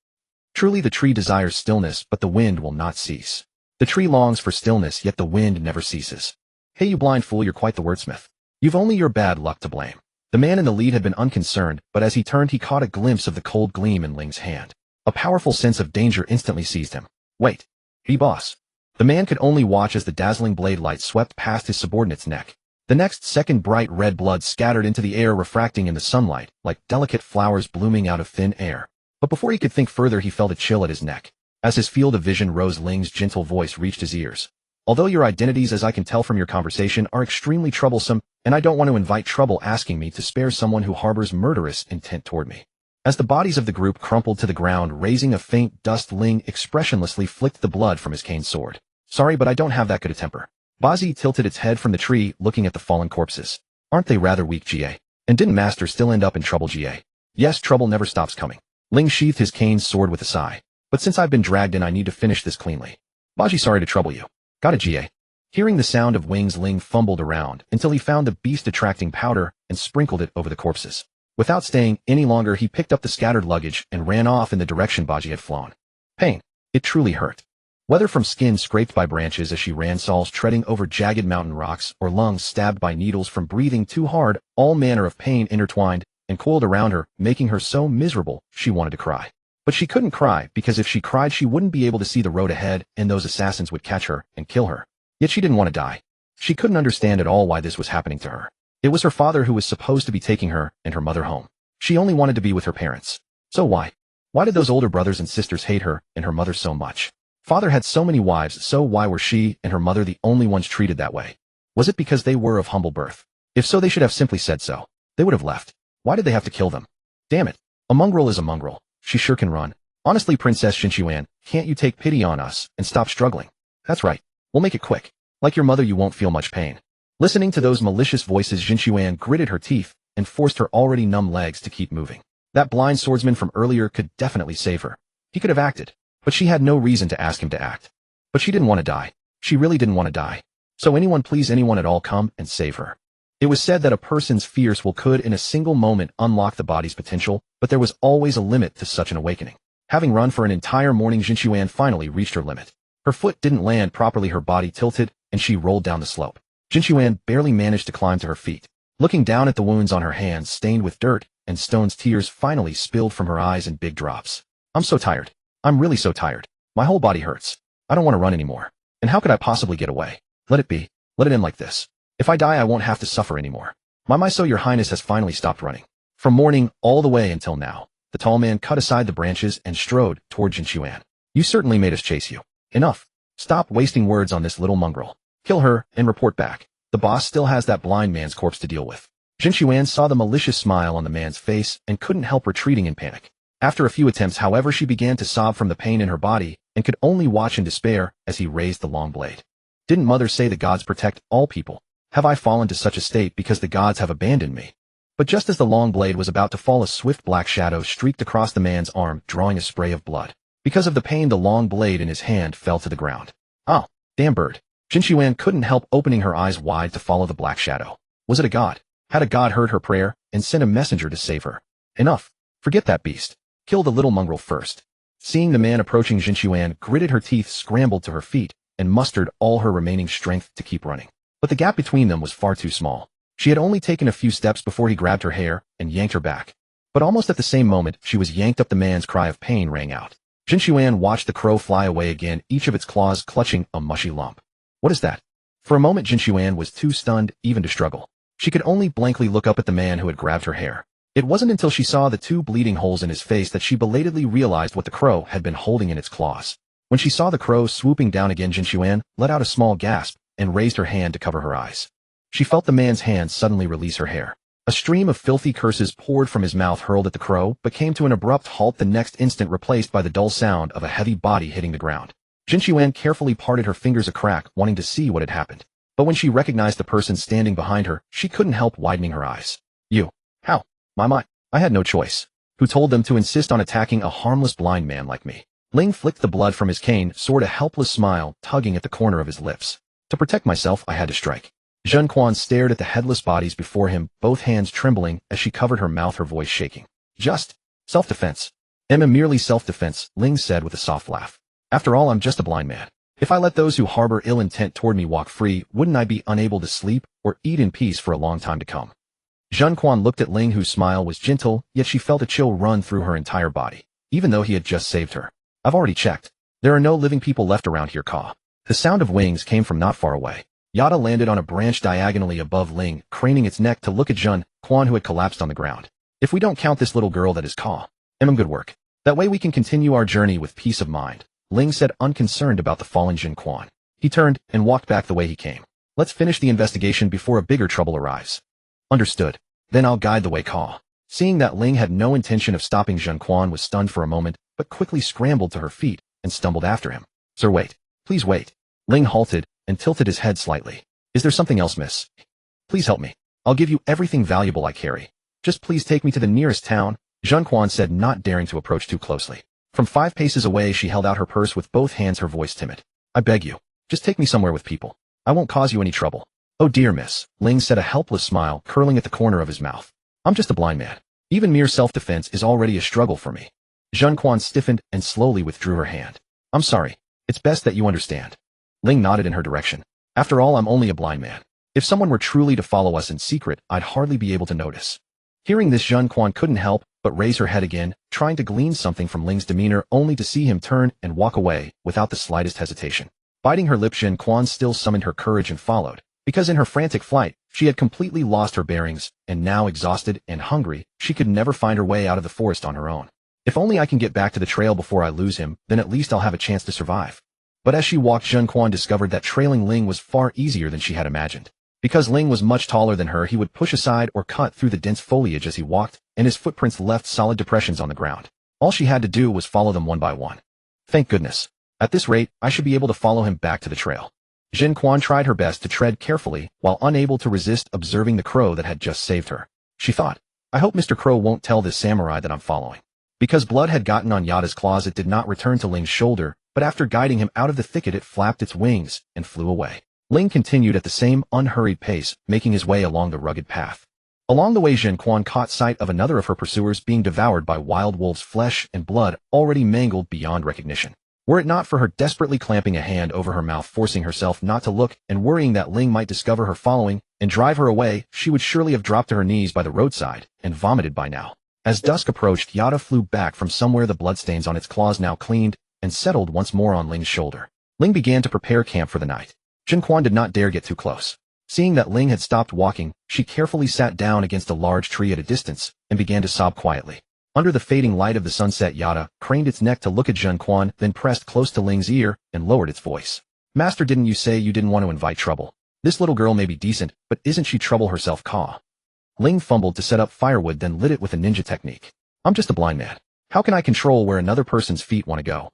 Truly the tree desires stillness, but the wind will not cease. The tree longs for stillness, yet the wind never ceases. Hey, you blind fool, you're quite the wordsmith. You've only your bad luck to blame. The man in the lead had been unconcerned, but as he turned, he caught a glimpse of the cold gleam in Ling's hand. A powerful sense of danger instantly seized him. Wait. Be boss. The man could only watch as the dazzling blade light swept past his subordinate's neck. The next second, bright red blood scattered into the air, refracting in the sunlight, like delicate flowers blooming out of thin air. But before he could think further, he felt a chill at his neck. As his field of vision rose, Ling's gentle voice reached his ears. Although your identities, as I can tell from your conversation, are extremely troublesome, and I don't want to invite trouble asking me to spare someone who harbors murderous intent toward me. As the bodies of the group crumpled to the ground, raising a faint dust, Ling expressionlessly flicked the blood from his cane sword. Sorry, but I don't have that good a temper. Bazi tilted its head from the tree, looking at the fallen corpses. Aren't they rather weak, GA? And didn't Master still end up in trouble, GA? Yes, trouble never stops coming. Ling sheathed his cane sword with a sigh. But since I've been dragged in, I need to finish this cleanly. Baji, sorry to trouble you. Got it, GA. Hearing the sound of wings, Ling fumbled around until he found the beast-attracting powder and sprinkled it over the corpses. Without staying any longer, he picked up the scattered luggage and ran off in the direction Baji had flown. Pain. It truly hurt. Whether from skin scraped by branches as she ran, soles treading over jagged mountain rocks, or lungs stabbed by needles from breathing too hard, all manner of pain intertwined and coiled around her, making her so miserable she wanted to cry. But she couldn't cry, because if she cried, she wouldn't be able to see the road ahead, and those assassins would catch her and kill her. Yet she didn't want to die. She couldn't understand at all why this was happening to her. It was her father who was supposed to be taking her and her mother home. She only wanted to be with her parents. So why? Why did those older brothers and sisters hate her and her mother so much? Father had so many wives, so why were she and her mother the only ones treated that way? Was it because they were of humble birth? If so, they should have simply said so. They would have left. Why did they have to kill them? Damn it. A mongrel is a mongrel. She sure can run. Honestly, Princess Xinchuan, can't you take pity on us and stop struggling? That's right. We'll make it quick. Like your mother, you won't feel much pain. Listening to those malicious voices, Xinchuan gritted her teeth and forced her already numb legs to keep moving. That blind swordsman from earlier could definitely save her. He could have acted, but she had no reason to ask him to act. But she didn't want to die. She really didn't want to die. So anyone, please anyone at all, come and save her. It was said that a person's fierce will could in a single moment unlock the body's potential, but there was always a limit to such an awakening. Having run for an entire morning, Xinchuan finally reached her limit. Her foot didn't land properly, her body tilted, and she rolled down the slope. Xinchuan barely managed to climb to her feet. Looking down at the wounds on her hands stained with dirt and stones, tears finally spilled from her eyes in big drops. I'm so tired. I'm really so tired. My whole body hurts. I don't want to run anymore. And how could I possibly get away? Let it be. Let it end like this. If I die, I won't have to suffer anymore. So your highness has finally stopped running. From morning all the way until now, the tall man cut aside the branches and strode toward Jinchuan. You certainly made us chase you. Enough. Stop wasting words on this little mongrel. Kill her and report back. The boss still has that blind man's corpse to deal with. Jinchuan saw the malicious smile on the man's face and couldn't help retreating in panic. After a few attempts, however, she began to sob from the pain in her body and could only watch in despair as he raised the long blade. Didn't Mother say the gods protect all people? Have I fallen to such a state because the gods have abandoned me? But just as the long blade was about to fall, a swift black shadow streaked across the man's arm, drawing a spray of blood. Because of the pain, the long blade in his hand fell to the ground. Oh, damn bird. Jinchuan couldn't help opening her eyes wide to follow the black shadow. Was it a god? Had a god heard her prayer and sent a messenger to save her? Enough. Forget that beast. Kill the little mongrel first. Seeing the man approaching, Jinchuan gritted her teeth, scrambled to her feet, and mustered all her remaining strength to keep running. But the gap between them was far too small. She had only taken a few steps before he grabbed her hair and yanked her back. But almost at the same moment, she was yanked up. The man's cry of pain rang out. Jinchuan watched the crow fly away again, each of its claws clutching a mushy lump. What is that? For a moment, Jinchuan was too stunned even to struggle. She could only blankly look up at the man who had grabbed her hair. It wasn't until she saw the two bleeding holes in his face that she belatedly realized what the crow had been holding in its claws. When she saw the crow swooping down again, Jinchuan let out a small gasp and raised her hand to cover her eyes. She felt the man's hand suddenly release her hair. A stream of filthy curses poured from his mouth, hurled at the crow, but came to an abrupt halt the next instant, replaced by the dull sound of a heavy body hitting the ground. Jinchuan carefully parted her fingers a crack, wanting to see what had happened. But when she recognized the person standing behind her, she couldn't help widening her eyes. You. How? My. I had no choice. Who told them to insist on attacking a harmless blind man like me? Ling flicked the blood from his cane, soared a helpless smile, tugging at the corner of his lips. To protect myself, I had to strike. Zhen Quan stared at the headless bodies before him, both hands trembling as she covered her mouth, her voice shaking. Just self-defense. Merely self-defense, Ling said with a soft laugh. After all, I'm just a blind man. If I let those who harbor ill intent toward me walk free, wouldn't I be unable to sleep or eat in peace for a long time to come? Zhen Quan looked at Ling, whose smile was gentle, yet she felt a chill run through her entire body, even though he had just saved her. I've already checked. There are no living people left around here, Ka. The sound of wings came from not far away. Yada landed on a branch diagonally above Ling, craning its neck to look at Zhen Quan, who had collapsed on the ground. If we don't count this little girl, that is Ka. Good work. That way we can continue our journey with peace of mind, Ling said, unconcerned about the fallen Zhen Quan. He turned and walked back the way he came. Let's finish the investigation before a bigger trouble arrives. Understood. Then I'll guide the way, Ka. Seeing that Ling had no intention of stopping, Zhen Quan was stunned for a moment, but quickly scrambled to her feet and stumbled after him. Sir, wait. Please wait. Ling halted and tilted his head slightly. Is there something else, miss? Please help me. I'll give you everything valuable I carry. Just please take me to the nearest town, Zhen Quan said, not daring to approach too closely. From 5 paces away, she held out her purse with both hands, her voice timid. I beg you, just take me somewhere with people. I won't cause you any trouble. Oh dear, miss, Ling said, a helpless smile curling at the corner of his mouth. I'm just a blind man. Even mere self-defense is already a struggle for me. Zhen Quan stiffened and slowly withdrew her hand. I'm sorry. It's best that you understand. Ling nodded in her direction. After all, I'm only a blind man. If someone were truly to follow us in secret, I'd hardly be able to notice. Hearing this, Zhen Quan couldn't help but raise her head again, trying to glean something from Ling's demeanor, only to see him turn and walk away without the slightest hesitation. Biting her lip, Zhen Quan still summoned her courage and followed, because in her frantic flight, she had completely lost her bearings, and now exhausted and hungry, she could never find her way out of the forest on her own. If only I can get back to the trail before I lose him, then at least I'll have a chance to survive. But as she walked, Zhen Quan discovered that trailing Ling was far easier than she had imagined. Because Ling was much taller than her, he would push aside or cut through the dense foliage as he walked, and his footprints left solid depressions on the ground. All she had to do was follow them one by one. Thank goodness. At this rate, I should be able to follow him back to the trail. Zhen Quan tried her best to tread carefully, while unable to resist observing the crow that had just saved her. She thought, I hope Mr. Crow won't tell this samurai that I'm following. Because blood had gotten on Yada's claws, it did not return to Ling's shoulder, but after guiding him out of the thicket, it flapped its wings and flew away. Ling continued at the same unhurried pace, making his way along the rugged path. Along the way, Zhen Quan caught sight of another of her pursuers being devoured by wild wolves, flesh and blood already mangled beyond recognition. Were it not for her desperately clamping a hand over her mouth, forcing herself not to look, and worrying that Ling might discover her following and drive her away, she would surely have dropped to her knees by the roadside and vomited by now. As dusk approached, Yada flew back from somewhere, the bloodstains on its claws now cleaned, and settled once more on Ling's shoulder. Ling began to prepare camp for the night. Zhen Quan did not dare get too close. Seeing that Ling had stopped walking, she carefully sat down against a large tree at a distance and began to sob quietly. Under the fading light of the sunset, Yada craned its neck to look at Zhen Quan, then pressed close to Ling's ear and lowered its voice. Master, didn't you say you didn't want to invite trouble? This little girl may be decent, but isn't she trouble herself, Ka? Ling fumbled to set up firewood, then lit it with a ninja technique. I'm just a blind man. How can I control where another person's feet want to go?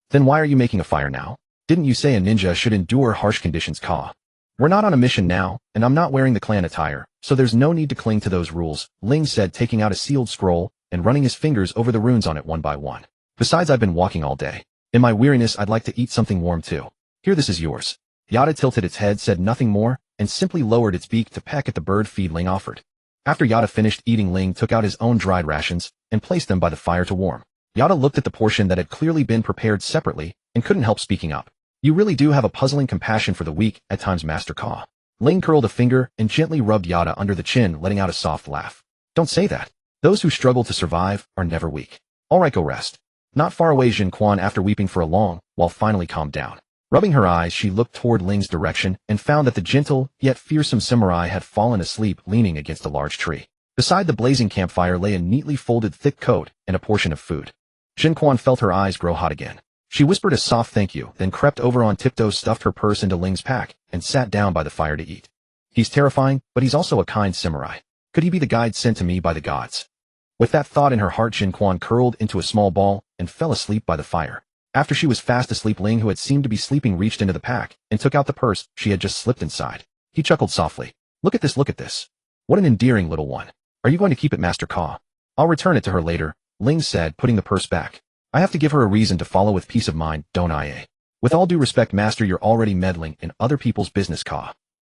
Then why are you making a fire now? Didn't you say a ninja should endure harsh conditions, Ka? We're not on a mission now, and I'm not wearing the clan attire, so there's no need to cling to those rules, Ling said, taking out a sealed scroll and running his fingers over the runes on it one by one. Besides, I've been walking all day. In my weariness, I'd like to eat something warm too. Here, this is yours. Yada tilted its head, said nothing more, and simply lowered its beak to peck at the bird feed Ling offered. After Yada finished eating, Ling took out his own dried rations and placed them by the fire to warm. Yada looked at the portion that had clearly been prepared separately and couldn't help speaking up. You really do have a puzzling compassion for the weak at times, Master Ka. Ling curled a finger and gently rubbed Yada under the chin, letting out a soft laugh. Don't say that. Those who struggle to survive are never weak. All right, go rest. Not far away, Zhen Quan, after weeping for a long while, finally calmed down. Rubbing her eyes, she looked toward Ling's direction and found that the gentle yet fearsome samurai had fallen asleep leaning against a large tree. Beside the blazing campfire lay a neatly folded thick coat and a portion of food. Zhen Quan felt her eyes grow hot again. She whispered a soft thank you, then crept over on tiptoes, stuffed her purse into Ling's pack, and sat down by the fire to eat. He's terrifying, but he's also a kind samurai. Could he be the guide sent to me by the gods? With that thought in her heart, Zhen Quan curled into a small ball and fell asleep by the fire. After she was fast asleep, Ling, who had seemed to be sleeping, reached into the pack and took out the purse she had just slipped inside. He chuckled softly. Look at this, look at this. What an endearing little one. Are you going to keep it, Master Ka? I'll return it to her later, Ling said, putting the purse back. I have to give her a reason to follow with peace of mind, don't I, eh? With all due respect, Master, you're already meddling in other people's business, Ka.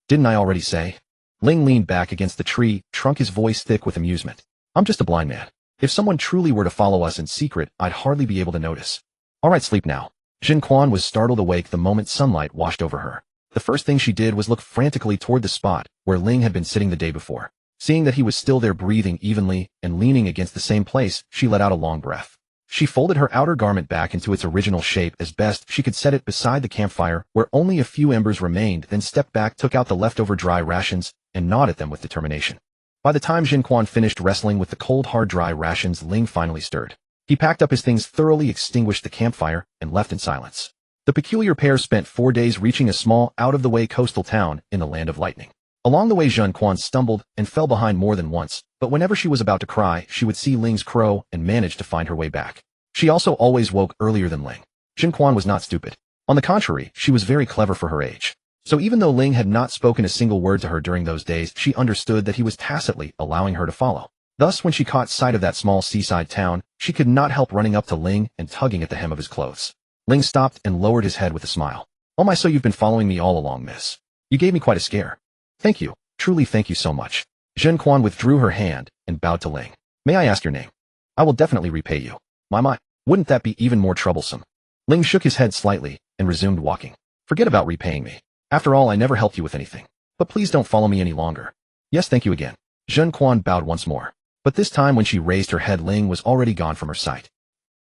Didn't I already say? Ling leaned back against the tree, trunk, his voice thick with amusement. I'm just a blind man. If someone truly were to follow us in secret, I'd hardly be able to notice. All right, sleep now. Zhen Quan was startled awake the moment sunlight washed over her. The first thing she did was look frantically toward the spot where Ling had been sitting the day before. Seeing that he was still there, breathing evenly and leaning against the same place, she let out a long breath. She folded her outer garment back into its original shape as best she could, set it beside the campfire where only a few embers remained, then stepped back, took out the leftover dry rations, and gnawed at them with determination. By the time Zhen Quan finished wrestling with the cold, hard, dry rations, Ling finally stirred. He packed up his things, thoroughly extinguished the campfire, and left in silence. The peculiar pair spent 4 days reaching a small, out-of-the-way coastal town in the Land of Lightning. Along the way, Zhen Quan stumbled and fell behind more than once, but whenever she was about to cry, she would see Ling's crow and manage to find her way back. She also always woke earlier than Ling. Zhen Quan was not stupid. On the contrary, she was very clever for her age. So even though Ling had not spoken a single word to her during those days, she understood that he was tacitly allowing her to follow. Thus, when she caught sight of that small seaside town, she could not help running up to Ling and tugging at the hem of his clothes. Ling stopped and lowered his head with a smile. Oh my, so you've been following me all along, miss. You gave me quite a scare. Thank you. Truly thank you so much. Zhen Quan withdrew her hand and bowed to Ling. May I ask your name? I will definitely repay you. My, wouldn't that be even more troublesome? Ling shook his head slightly and resumed walking. Forget about repaying me. After all, I never helped you with anything. But please don't follow me any longer. Yes, thank you again. Zhen Quan bowed once more. But this time when she raised her head, Ling was already gone from her sight.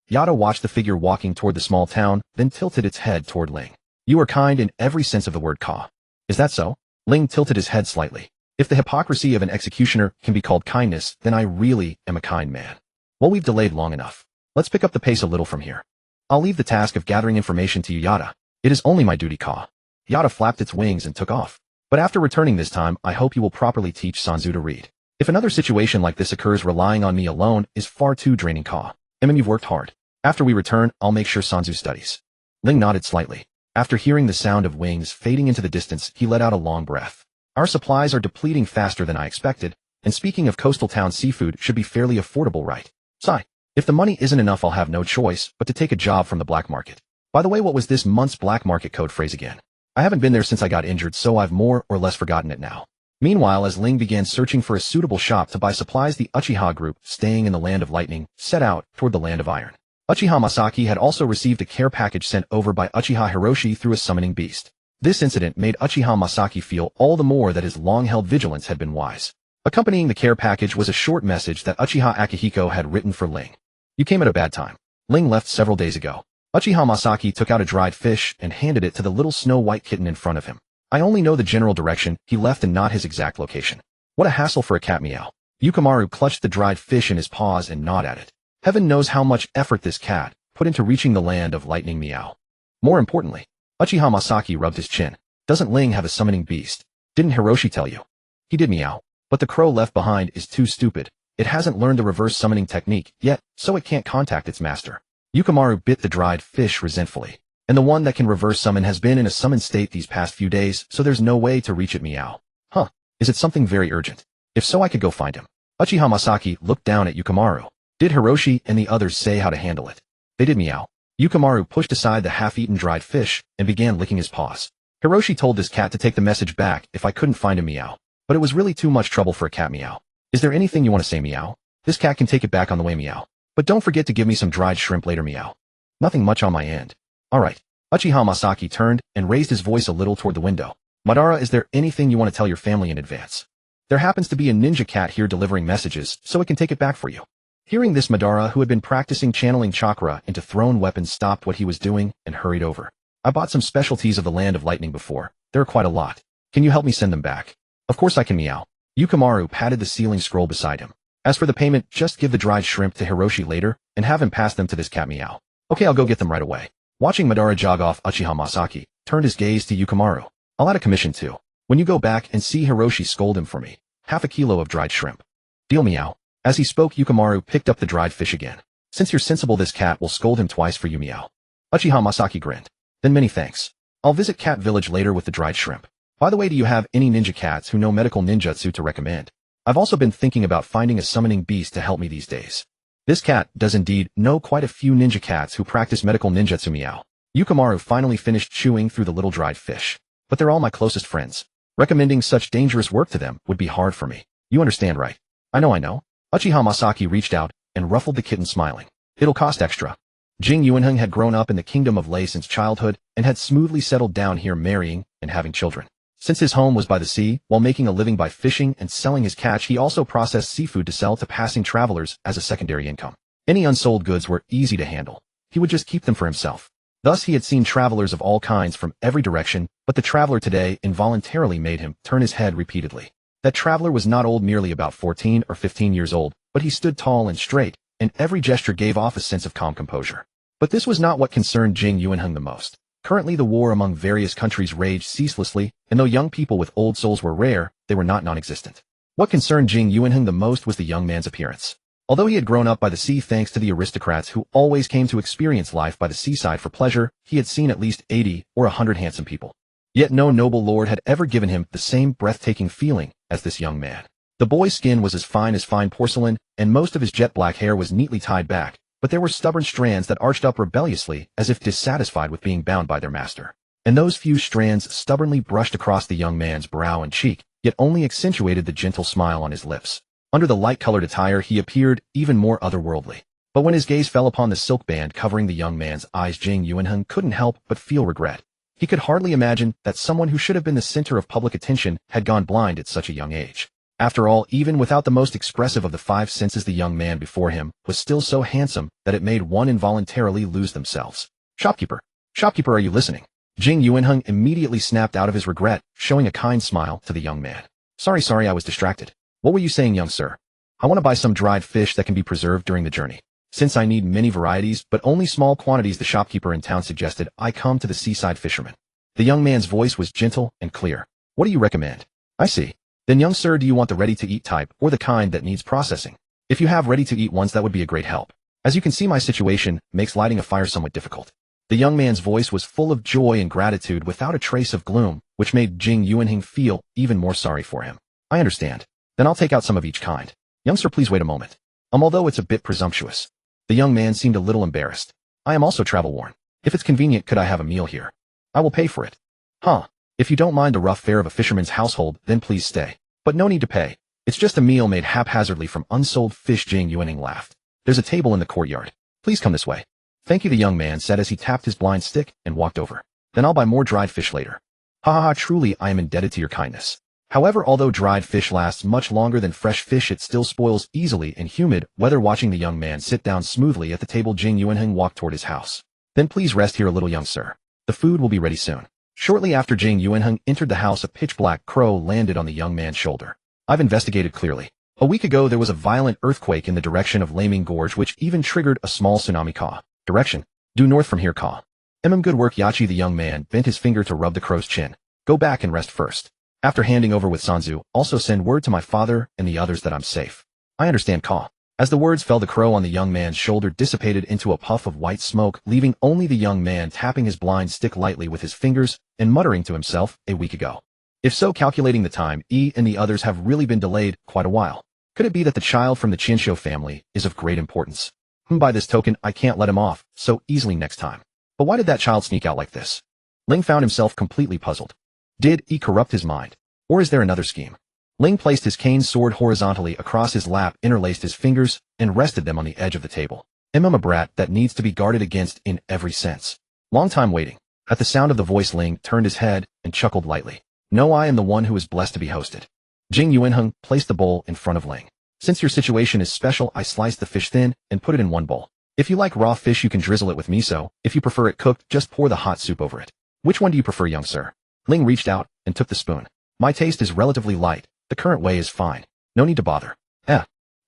Yada watched the figure walking toward the small town, then tilted its head toward Ling. You are kind in every sense of the word, Ka. Is that so? Ling tilted his head slightly. If the hypocrisy of an executioner can be called kindness, then I really am a kind man. Well, we've delayed long enough. Let's pick up the pace a little from here. I'll leave the task of gathering information to you, Yada. It is only my duty, Ka. Yada flapped its wings and took off. But after returning this time, I hope you will properly teach Sanzu to read. If another situation like this occurs, relying on me alone is far too draining, Ka. You've worked hard. After we return, I'll make sure Sanzu studies. Ling nodded slightly. After hearing the sound of wings fading into the distance, he let out a long breath. Our supplies are depleting faster than I expected, and speaking of coastal town, seafood should be fairly affordable, right? Sigh. If the money isn't enough, I'll have no choice but to take a job from the black market. By the way, what was this month's black market code phrase again? I haven't been there since I got injured, so I've more or less forgotten it now. Meanwhile, as Ling began searching for a suitable shop to buy supplies, the Uchiha group, staying in the Land of Lightning, set out toward the Land of Iron. Uchiha Masaki had also received a care package sent over by Uchiha Hiroshi through a summoning beast. This incident made Uchiha Masaki feel all the more that his long-held vigilance had been wise. Accompanying the care package was a short message that Uchiha Akihiko had written for Ling. You came at a bad time. Ling left several days ago. Uchiha Masaki took out a dried fish and handed it to the little snow-white kitten in front of him. I only know the general direction he left and not his exact location. What a hassle for a cat, meow. Yukimaru clutched the dried fish in his paws and gnawed at it. Heaven knows how much effort this cat put into reaching the land of lightning, meow. More importantly, Uchiha Masaki rubbed his chin. Doesn't Ling have a summoning beast? Didn't Hiroshi tell you? He did, meow. But the crow left behind is too stupid. It hasn't learned the reverse summoning technique yet, so it can't contact its master. Yukimaru bit the dried fish resentfully. And the one that can reverse summon has been in a summoned state these past few days, so there's no way to reach it, meow. Huh. Is it something very urgent? If so, I could go find him. Uchiha Masaki looked down at Yukimaru. Did Hiroshi and the others say how to handle it? They did, meow. Yukimaru pushed aside the half-eaten dried fish and began licking his paws. Hiroshi told this cat to take the message back if I couldn't find him, meow. But it was really too much trouble for a cat, meow. Is there anything you want to say, meow? This cat can take it back on the way, meow. But don't forget to give me some dried shrimp later, meow. Nothing much on my end. Alright. Uchiha Masaki turned and raised his voice a little toward the window. Madara, is there anything you want to tell your family in advance? There happens to be a ninja cat here delivering messages, so it can take it back for you. Hearing this, Madara, who had been practicing channeling chakra into thrown weapons, stopped what he was doing and hurried over. I bought some specialties of the Land of Lightning before. There are quite a lot. Can you help me send them back? Of course I can, meow. Yukimaru patted the sealing scroll beside him. As for the payment, just give the dried shrimp to Hiroshi later and have him pass them to this cat, meow. Okay, I'll go get them right away. Watching Madara jog off, Uchiha Masaki turned his gaze to Yukimaru. I'll add a commission too. When you go back and see Hiroshi, scold him for me. Half a kilo of dried shrimp. Deal, meow. As he spoke, Yukimaru picked up the dried fish again. Since you're sensible, this cat will scold him twice for you, meow. Uchiha Masaki grinned. Then many thanks. I'll visit Cat Village later with the dried shrimp. By the way, do you have any ninja cats who know medical ninjutsu to recommend? I've also been thinking about finding a summoning beast to help me these days. This cat does indeed know quite a few ninja cats who practice medical ninjutsu, meow. Yukimaru finally finished chewing through the little dried fish. But they're all my closest friends. Recommending such dangerous work to them would be hard for me. You understand, right? I know. Uchiha Masaki reached out and ruffled the kitten, smiling. It'll cost extra. Jing Yuanheng had grown up in the kingdom of Lei since childhood and had smoothly settled down here, marrying and having children. Since his home was by the sea, while making a living by fishing and selling his catch, he also processed seafood to sell to passing travelers as a secondary income. Any unsold goods were easy to handle. He would just keep them for himself. Thus he had seen travelers of all kinds from every direction, but the traveler today involuntarily made him turn his head repeatedly. That traveler was not old, merely about 14 or 15 years old, but he stood tall and straight, and every gesture gave off a sense of calm composure. But this was not what concerned Jing Yuanheng the most. Currently the war among various countries raged ceaselessly, and though young people with old souls were rare, they were not non-existent. What concerned Jing Yuanheng the most was the young man's appearance. Although he had grown up by the sea thanks to the aristocrats who always came to experience life by the seaside for pleasure, he had seen at least 80 or 100 handsome people. Yet no noble lord had ever given him the same breathtaking feeling as this young man. The boy's skin was as fine porcelain, and most of his jet black hair was neatly tied back, but there were stubborn strands that arched up rebelliously as if dissatisfied with being bound by their master. And those few strands stubbornly brushed across the young man's brow and cheek, yet only accentuated the gentle smile on his lips. Under the light-colored attire, he appeared even more otherworldly. But when his gaze fell upon the silk band covering the young man's eyes, Jing Yuanheng couldn't help but feel regret. He could hardly imagine that someone who should have been the center of public attention had gone blind at such a young age. After all, even without the most expressive of the five senses, the young man before him was still so handsome that it made one involuntarily lose themselves. Shopkeeper, are you listening? Jing Yuanheng immediately snapped out of his regret, showing a kind smile to the young man. Sorry, I was distracted. What were you saying, young sir? I want to buy some dried fish that can be preserved during the journey. Since I need many varieties, but only small quantities, the shopkeeper in town suggested I come to the seaside fisherman. The young man's voice was gentle and clear. What do you recommend? I see. Then, young sir, do you want the ready-to-eat type or the kind that needs processing? If you have ready-to-eat ones, that would be a great help. As you can see, my situation makes lighting a fire somewhat difficult. The young man's voice was full of joy and gratitude without a trace of gloom, which made Jing Yuanheng feel even more sorry for him. I understand. Then I'll take out some of each kind. Young sir, please wait a moment. Although it's a bit presumptuous. The young man seemed a little embarrassed. I am also travel-worn. If it's convenient, could I have a meal here? I will pay for it. Huh. If you don't mind the rough fare of a fisherman's household, then please stay. But no need to pay. It's just a meal made haphazardly from unsold fish. Jing Yuanheng laughed. There's a table in the courtyard. Please come this way. Thank you, the young man said as he tapped his blind stick and walked over. Then I'll buy more dried fish later. Ha, truly I am indebted to your kindness. However, although dried fish lasts much longer than fresh fish, it still spoils easily in humid weather. Watching the young man sit down smoothly at the table, Jing Yuanheng walked toward his house. Then please rest here a little, young sir. The food will be ready soon. Shortly after Jing Yuanheng entered the house, a pitch-black crow landed on the young man's shoulder. I've investigated clearly. A week ago there was a violent earthquake in the direction of Laming Gorge which even triggered a small tsunami. Ka. Direction. Due north from here. Ka. Good work Yachi. The young man bent his finger to rub the crow's chin. Go back and rest first. After handing over with Sanzu, also send word to my father and the others that I'm safe. I understand. Ka. As the words fell, the crow on the young man's shoulder dissipated into a puff of white smoke, leaving only the young man tapping his blind stick lightly with his fingers and muttering to himself, a week ago. If so, calculating the time, and the others have really been delayed quite a while. Could it be that the child from the Qinsho family is of great importance? By this token, I can't let him off so easily next time. But why did that child sneak out like this? Ling found himself completely puzzled. Did he corrupt his mind? Or is there another scheme? Ling placed his cane sword horizontally across his lap, interlaced his fingers, and rested them on the edge of the table. I'm a brat that needs to be guarded against in every sense. Long time waiting. At the sound of the voice, Ling turned his head and chuckled lightly. No, I am the one who is blessed to be hosted. Jing Yuanheng placed the bowl in front of Ling. Since your situation is special, I sliced the fish thin and put it in one bowl. If you like raw fish, you can drizzle it with miso. If you prefer it cooked, just pour the hot soup over it. Which one do you prefer, young sir? Ling reached out and took the spoon. My taste is relatively light. The current way is fine. No need to bother.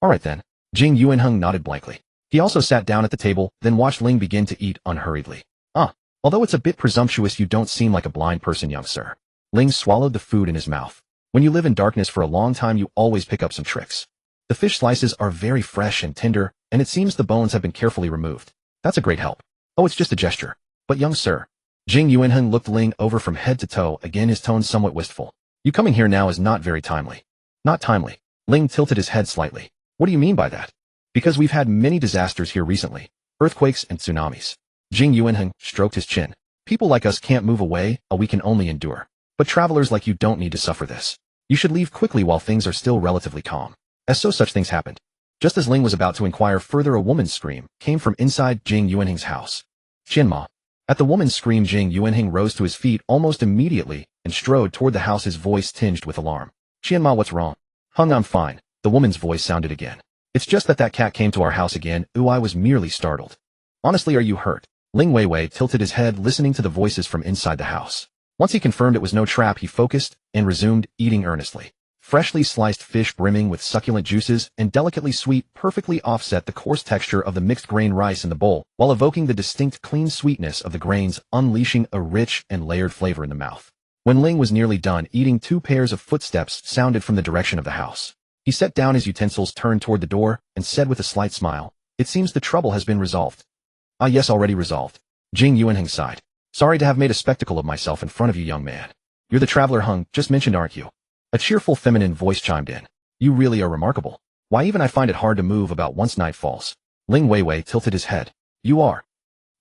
Alright then. Jing Yuanheng nodded blankly. He also sat down at the table, then watched Ling begin to eat unhurriedly. Although it's a bit presumptuous, you don't seem like a blind person, young sir. Ling swallowed the food in his mouth. When you live in darkness for a long time, you always pick up some tricks. The fish slices are very fresh and tender, and it seems the bones have been carefully removed. That's a great help. Oh, it's just a gesture. But young sir. Jing Yuanheng looked Ling over from head to toe, again his tone somewhat wistful. You coming here now is not very timely. Not timely. Ling tilted his head slightly. What do you mean by that? Because we've had many disasters here recently. Earthquakes and tsunamis. Jing Yuanheng stroked his chin. People like us can't move away, we can only endure. But travelers like you don't need to suffer this. You should leave quickly while things are still relatively calm. Such things happened. Just as Ling was about to inquire further, a woman's scream came from inside Jing Yuanheng's house. Qianma. At the woman's scream, Jing Yuanheng rose to his feet almost immediately and strode toward the house, his voice tinged with alarm. Qianma, what's wrong? I'm fine. The woman's voice sounded again. It's just that cat came to our house again. I was merely startled. Honestly, are you hurt? Ling Weiwei tilted his head, listening to the voices from inside the house. Once he confirmed it was no trap, he focused and resumed eating earnestly. Freshly sliced fish brimming with succulent juices and delicately sweet perfectly offset the coarse texture of the mixed grain rice in the bowl, while evoking the distinct clean sweetness of the grains, unleashing a rich and layered flavor in the mouth. When Ling was nearly done eating, 2 pairs of footsteps sounded from the direction of the house. He set down his utensils, turned toward the door, and said with a slight smile, "It seems the trouble has been resolved." Yes, already resolved. Jing Yuanheng sighed. Sorry to have made a spectacle of myself in front of you, young man. You're the traveler Hung just mentioned, aren't you? A cheerful feminine voice chimed in. You really are remarkable. Why, even I find it hard to move about once night falls. Ling Weiwei tilted his head. You are?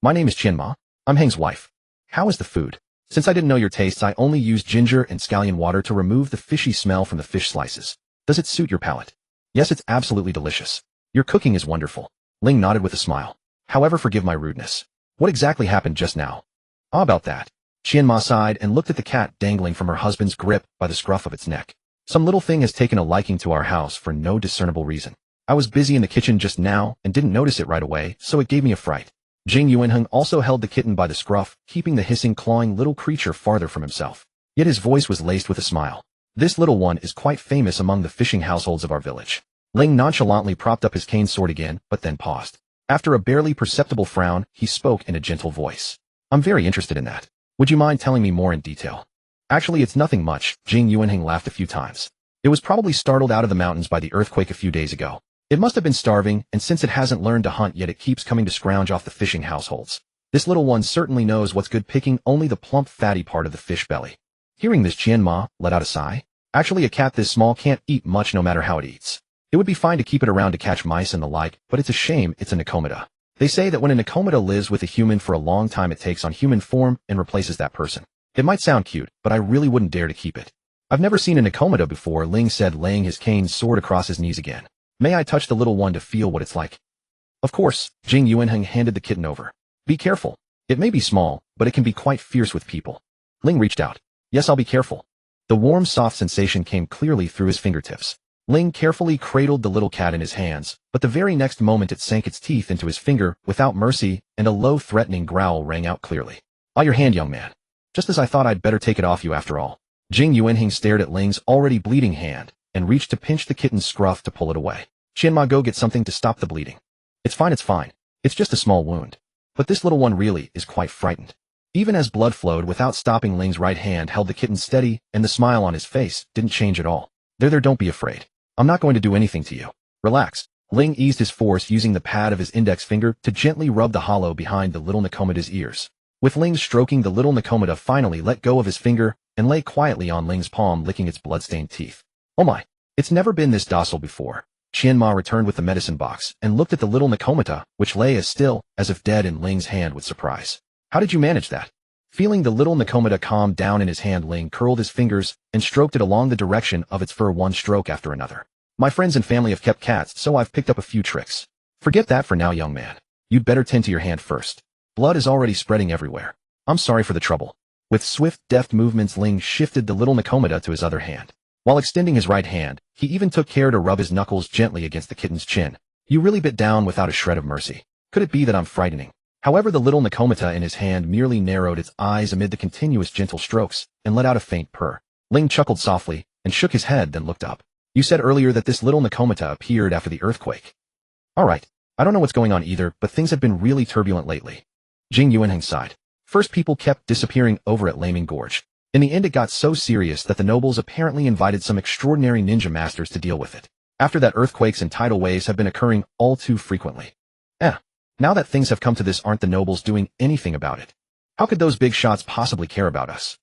My name is Qianma. I'm Heng's wife. How is the food? Since I didn't know your tastes, I only used ginger and scallion water to remove the fishy smell from the fish slices. Does it suit your palate? Yes, it's absolutely delicious. Your cooking is wonderful. Ling nodded with a smile. However, forgive my rudeness. What exactly happened just now? About that. Qianma sighed and looked at the cat dangling from her husband's grip by the scruff of its neck. Some little thing has taken a liking to our house for no discernible reason. I was busy in the kitchen just now and didn't notice it right away, so it gave me a fright. Jing Yuanheng also held the kitten by the scruff, keeping the hissing, clawing little creature farther from himself. Yet his voice was laced with a smile. This little one is quite famous among the fishing households of our village. Ling nonchalantly propped up his cane sword again, but then paused. After a barely perceptible frown, he spoke in a gentle voice. I'm very interested in that. Would you mind telling me more in detail? Actually, it's nothing much. Jing Yuanheng laughed a few times. It was probably startled out of the mountains by the earthquake a few days ago. It must have been starving, and since it hasn't learned to hunt yet, it keeps coming to scrounge off the fishing households. This little one certainly knows what's good, picking only the plump, fatty part of the fish belly. Hearing this, Qianma let out a sigh. Actually, a cat this small can't eat much no matter how it eats. It would be fine to keep it around to catch mice and the like, but it's a shame it's a Nikomata. They say that when a Nikomata lives with a human for a long time, it takes on human form and replaces that person. It might sound cute, but I really wouldn't dare to keep it. I've never seen a Nikomata before, Ling said, laying his cane sword across his knees again. May I touch the little one to feel what it's like? Of course. Jing Yuanheng handed the kitten over. Be careful. It may be small, but it can be quite fierce with people. Ling reached out. Yes, I'll be careful. The warm, soft sensation came clearly through his fingertips. Ling carefully cradled the little cat in his hands, but the very next moment it sank its teeth into his finger without mercy, and a low, threatening growl rang out clearly. Your hand, young man. Just as I thought, I'd better take it off you after all. Jing Yuanhing stared at Ling's already bleeding hand and reached to pinch the kitten's scruff to pull it away. Qianma, go get something to stop the bleeding. It's fine, it's fine. It's just a small wound. But this little one really is quite frightened. Even as blood flowed without stopping, Ling's right hand held the kitten steady, and the smile on his face didn't change at all. There, don't be afraid. I'm not going to do anything to you. Relax. Ling eased his force using the pad of his index finger to gently rub the hollow behind the little Nakomoda's ears. With Ling stroking, the little Nakomoda finally let go of his finger and lay quietly on Ling's palm, licking its blood-stained teeth. Oh my, it's never been this docile before. Qianma returned with the medicine box and looked at the little Nakomata, which lay as still as if dead in Ling's hand with surprise. How did you manage that? Feeling the little Nakomata calm down in his hand, Ling curled his fingers and stroked it along the direction of its fur, one stroke after another. My friends and family have kept cats, so I've picked up a few tricks. Forget that for now, young man. You'd better tend to your hand first. Blood is already spreading everywhere. I'm sorry for the trouble. With swift, deft movements, Ling shifted the little Nakomata to his other hand. While extending his right hand, he even took care to rub his knuckles gently against the kitten's chin. You really bit down without a shred of mercy. Could it be that I'm frightening? However, the little Nakomata in his hand merely narrowed its eyes amid the continuous gentle strokes and let out a faint purr. Ling chuckled softly and shook his head, then looked up. You said earlier that this little Nakomata appeared after the earthquake. All right. I don't know what's going on either, but things have been really turbulent lately. Jing Yuanheng sighed. First, people kept disappearing over at Laming Gorge. In the end, it got so serious that the nobles apparently invited some extraordinary ninja masters to deal with it. After that, earthquakes and tidal waves have been occurring all too frequently. Now that things have come to this, aren't the nobles doing anything about it? How could those big shots possibly care about us?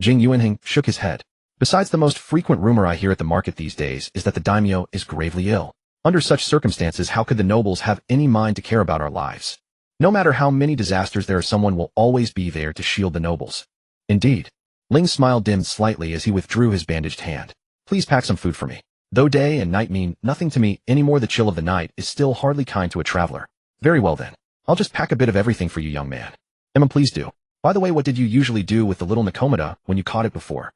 Jing Yuanheng shook his head. Besides, the most frequent rumor I hear at the market these days is that the daimyo is gravely ill. Under such circumstances, how could the nobles have any mind to care about our lives? No matter how many disasters there are, someone will always be there to shield the nobles. Indeed. Ling's smile dimmed slightly as he withdrew his bandaged hand. Please pack some food for me. Though day and night mean nothing to me anymore, the chill of the night is still hardly kind to a traveler. Very well then. I'll just pack a bit of everything for you, young man. Emma, please do. By the way, what did you usually do with the little Nakomata when you caught it before?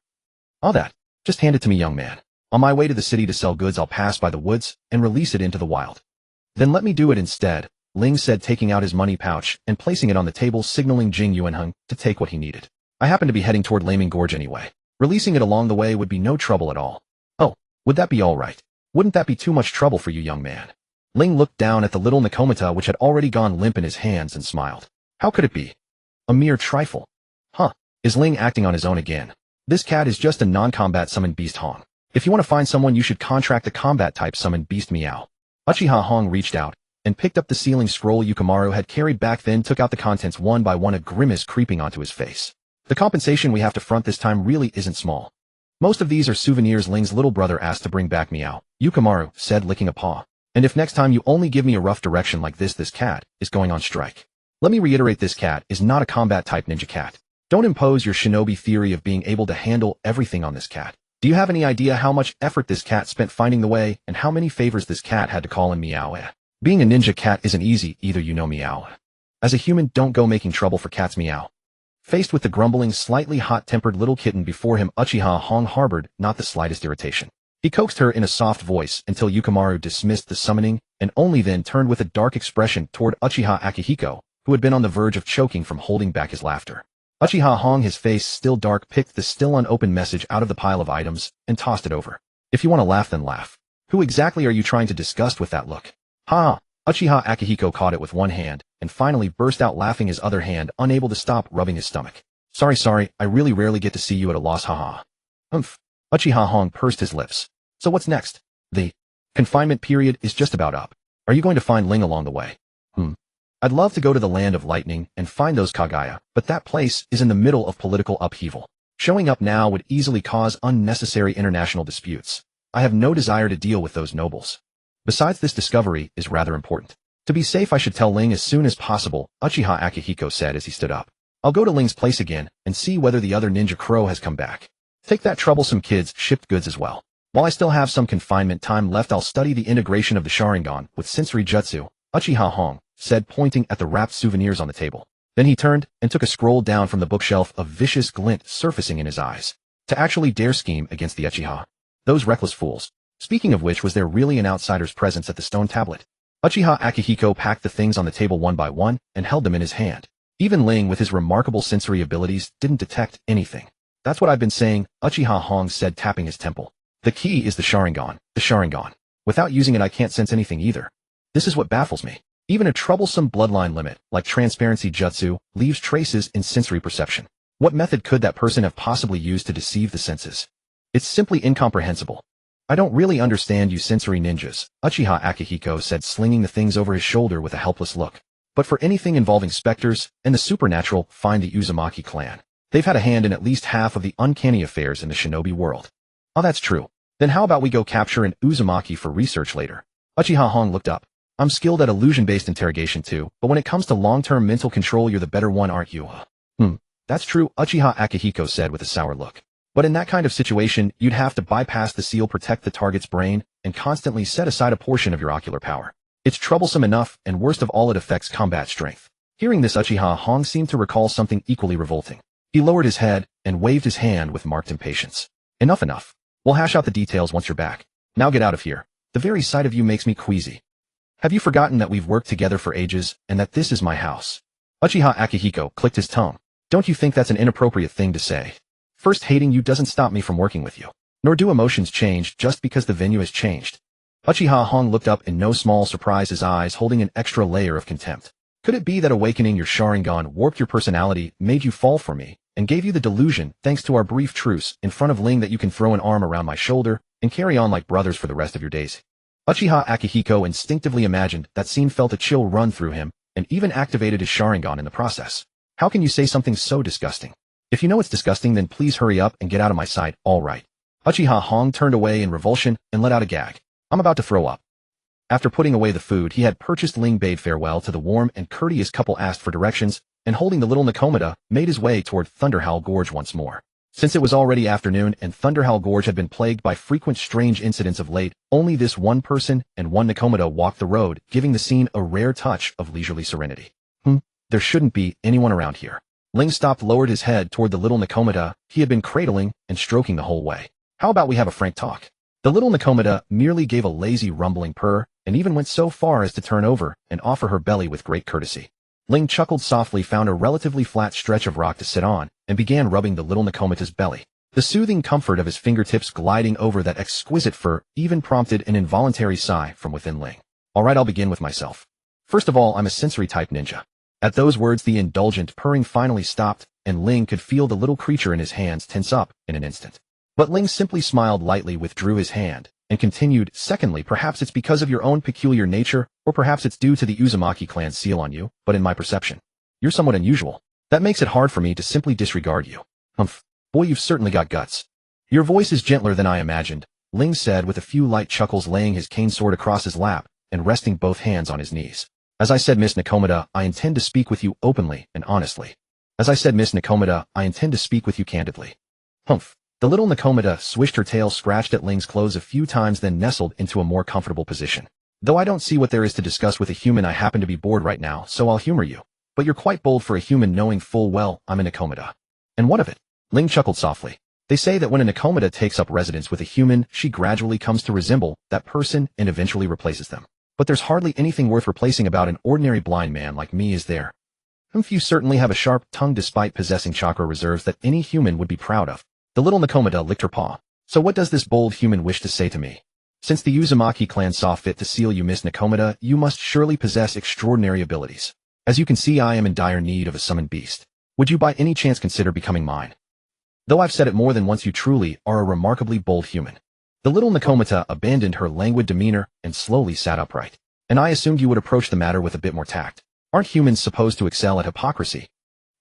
All that. Just hand it to me, young man. On my way to the city to sell goods, I'll pass by the woods and release it into the wild. Then let me do it instead, Ling said, taking out his money pouch and placing it on the table, signaling Jing Yuanheng to take what he needed. I happen to be heading toward Laming Gorge anyway. Releasing it along the way would be no trouble at all. Oh, would that be all right? Wouldn't that be too much trouble for you, young man? Ling looked down at the little Nakomata, which had already gone limp in his hands, and smiled. How could it be? A mere trifle. Huh, is Ling acting on his own again? This cat is just a non-combat summoned beast Hong. If you want to find someone, you should contract a combat type summoned beast Meow. Uchiha Hong reached out and picked up the sealing scroll Yukimaru had carried back, then took out the contents one by one, a grimace creeping onto his face. The compensation we have to front this time really isn't small. Most of these are souvenirs Ling's little brother asked to bring back, Meow, Yukimaru said, licking a paw. And if next time you only give me a rough direction like this cat is going on strike. Let me reiterate, this cat is not a combat type ninja cat. Don't impose your shinobi theory of being able to handle everything on this cat. Do you have any idea how much effort this cat spent finding the way and how many favors this cat had to call in, Meow? Being a ninja cat isn't easy either, you know, Meow. As a human, don't go making trouble for cats, Meow. Faced with the grumbling, slightly hot-tempered little kitten before him, Uchiha Hong harbored not the slightest irritation. He coaxed her in a soft voice until Yukimaru dismissed the summoning and only then turned with a dark expression toward Uchiha Akihiko, who had been on the verge of choking from holding back his laughter. Uchiha Hong, his face still dark, picked the still unopened message out of the pile of items and tossed it over. If you want to laugh, then laugh. Who exactly are you trying to disgust with that look? Ha! Uchiha Akihiko caught it with one hand and finally burst out laughing, his other hand unable to stop rubbing his stomach. Sorry, I really rarely get to see you at a loss, haha. Humph. Uchiha Hong pursed his lips. So what's next? The confinement period is just about up. Are you going to find Ling along the way? I'd love to go to the land of lightning and find those Kagaya, but that place is in the middle of political upheaval. Showing up now would easily cause unnecessary international disputes. I have no desire to deal with those nobles. Besides, this discovery is rather important. To be safe, I should tell Ling as soon as possible, Uchiha Akihiko said as he stood up. I'll go to Ling's place again and see whether the other ninja crow has come back. Take that troublesome kid's shipped goods as well. While I still have some confinement time left, I'll study the integration of the Sharingan with sensory jutsu, Uchiha Hong said, pointing at the wrapped souvenirs on the table. Then he turned and took a scroll down from the bookshelf, a vicious glint surfacing in his eyes. To actually dare scheme against the Uchiha. Those reckless fools. Speaking of which, was there really an outsider's presence at the stone tablet? Uchiha Akihiko packed the things on the table one by one and held them in his hand. Even Ling, with his remarkable sensory abilities, didn't detect anything. That's what I've been saying, Uchiha Hong said, tapping his temple. The key is the Sharingan. The Sharingan. Without using it, I can't sense anything either. This is what baffles me. Even a troublesome bloodline limit, like transparency jutsu, leaves traces in sensory perception. What method could that person have possibly used to deceive the senses? It's simply incomprehensible. I don't really understand you sensory ninjas, Uchiha Akihiko said, slinging the things over his shoulder with a helpless look. But for anything involving specters and the supernatural, find the Uzumaki clan. They've had a hand in at least half of the uncanny affairs in the shinobi world. Oh, that's true. Then how about we go capture an Uzumaki for research later? Uchiha Hong looked up. I'm skilled at illusion-based interrogation too, but when it comes to long-term mental control, you're the better one, aren't you? That's true, Uchiha Akihiko said with a sour look. But in that kind of situation, you'd have to bypass the seal, protect the target's brain, and constantly set aside a portion of your ocular power. It's troublesome enough, and worst of all, it affects combat strength. Hearing this, Uchiha Hong seemed to recall something equally revolting. He lowered his head and waved his hand with marked impatience. Enough. We'll hash out the details once you're back. Now get out of here. The very sight of you makes me queasy. Have you forgotten that we've worked together for ages, and that this is my house? Uchiha Akihiko clicked his tongue. Don't you think that's an inappropriate thing to say? First, hating you doesn't stop me from working with you. Nor do emotions change just because the venue has changed. Uchiha Hong looked up in no small surprise, his eyes holding an extra layer of contempt. Could it be that awakening your Sharingan warped your personality, made you fall for me, and gave you the delusion, thanks to our brief truce in front of Ling, that you can throw an arm around my shoulder and carry on like brothers for the rest of your days? Uchiha Akihiko instinctively imagined that scene, felt a chill run through him, and even activated his Sharingan in the process. How can you say something so disgusting? If you know it's disgusting, then please hurry up and get out of my sight, all right. Uchiha Hong turned away in revulsion and let out a gag. I'm about to throw up. After putting away the food he had purchased, Ling bade farewell to the warm and courteous couple, asked for directions, and holding the little Nakomata, made his way toward Thunderhowl Gorge once more. Since it was already afternoon and Thunderhowl Gorge had been plagued by frequent strange incidents of late, only this one person and one Nakomata walked the road, giving the scene a rare touch of leisurely serenity. There shouldn't be anyone around here. Ling stopped, lowered his head toward the little Nakomata he had been cradling and stroking the whole way. How about we have a frank talk? The little Nakomata merely gave a lazy rumbling purr, and even went so far as to turn over and offer her belly with great courtesy. Ling chuckled softly, found a relatively flat stretch of rock to sit on, and began rubbing the little Nakomata's belly. The soothing comfort of his fingertips gliding over that exquisite fur even prompted an involuntary sigh from within Ling. All right, I'll begin with myself. First of all, I'm a sensory-type ninja. At those words, the indulgent purring finally stopped, and Ling could feel the little creature in his hands tense up in an instant. But Ling simply smiled lightly, withdrew his hand, and continued, secondly, perhaps it's because of your own peculiar nature, or perhaps it's due to the Uzumaki clan's seal on you, but in my perception, you're somewhat unusual. That makes it hard for me to simply disregard you. Boy, you've certainly got guts. Your voice is gentler than I imagined, Ling said with a few light chuckles, laying his cane sword across his lap and resting both hands on his knees. As I said, Miss Nakomata, I intend to speak with you openly and honestly. As I said, Miss Nakomata, I intend to speak with you candidly. The little Nakomata swished her tail, scratched at Ling's clothes a few times, then nestled into a more comfortable position. Though I don't see what there is to discuss with a human, I happen to be bored right now, so I'll humor you. But you're quite bold for a human, knowing full well I'm a Nakomata. And what of it? Ling chuckled softly. They say that when a Nakomata takes up residence with a human, she gradually comes to resemble that person and eventually replaces them. But there's hardly anything worth replacing about an ordinary blind man like me, is there? You certainly have a sharp tongue despite possessing chakra reserves that any human would be proud of. The little Nakomata licked her paw. So what does this bold human wish to say to me? Since the Uzumaki clan saw fit to seal you, Miss Nakomata, you must surely possess extraordinary abilities. As you can see, I am in dire need of a summoned beast. Would you by any chance consider becoming mine? Though I've said it more than once, you truly are a remarkably bold human. The little Nakomata abandoned her languid demeanor and slowly sat upright. And I assumed you would approach the matter with a bit more tact. Aren't humans supposed to excel at hypocrisy?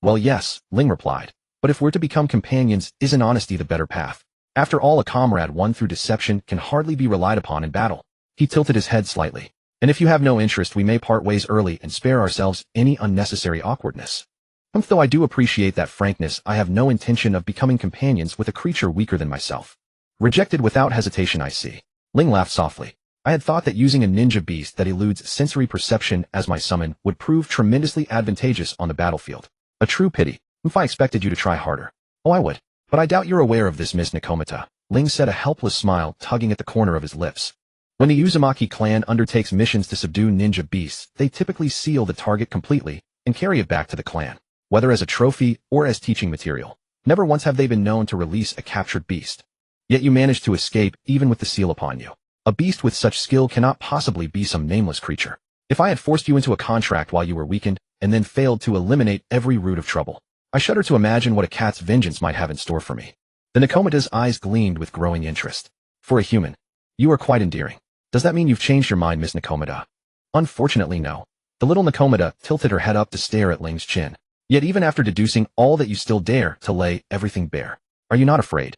Well, yes, Ling replied. But if we're to become companions, isn't honesty the better path? After all, a comrade won through deception can hardly be relied upon in battle. He tilted his head slightly. And if you have no interest, we may part ways early and spare ourselves any unnecessary awkwardness. Though I do appreciate that frankness, I have no intention of becoming companions with a creature weaker than myself. Rejected without hesitation, I see. Ling laughed softly. I had thought that using a ninja beast that eludes sensory perception as my summon would prove tremendously advantageous on the battlefield. A true pity. If I expected you to try harder. Oh, I would. But I doubt you're aware of this, Miss Nakomata. Ling said, a helpless smile tugging at the corner of his lips. When the Uzumaki clan undertakes missions to subdue ninja beasts, they typically seal the target completely and carry it back to the clan. whether as a trophy or as teaching material. Never once have they been known to release a captured beast. Yet you managed to escape even with the seal upon you. A beast with such skill cannot possibly be some nameless creature. If I had forced you into a contract while you were weakened, and then failed to eliminate every root of trouble, I shudder to imagine what a cat's vengeance might have in store for me. The Nakomida's eyes gleamed with growing interest. For a human, you are quite endearing. Does that mean you've changed your mind, Miss Nakomida? Unfortunately, no. The little Nakomida tilted her head up to stare at Ling's chin. Yet even after deducing all that you still dare to lay everything bare. Are you not afraid?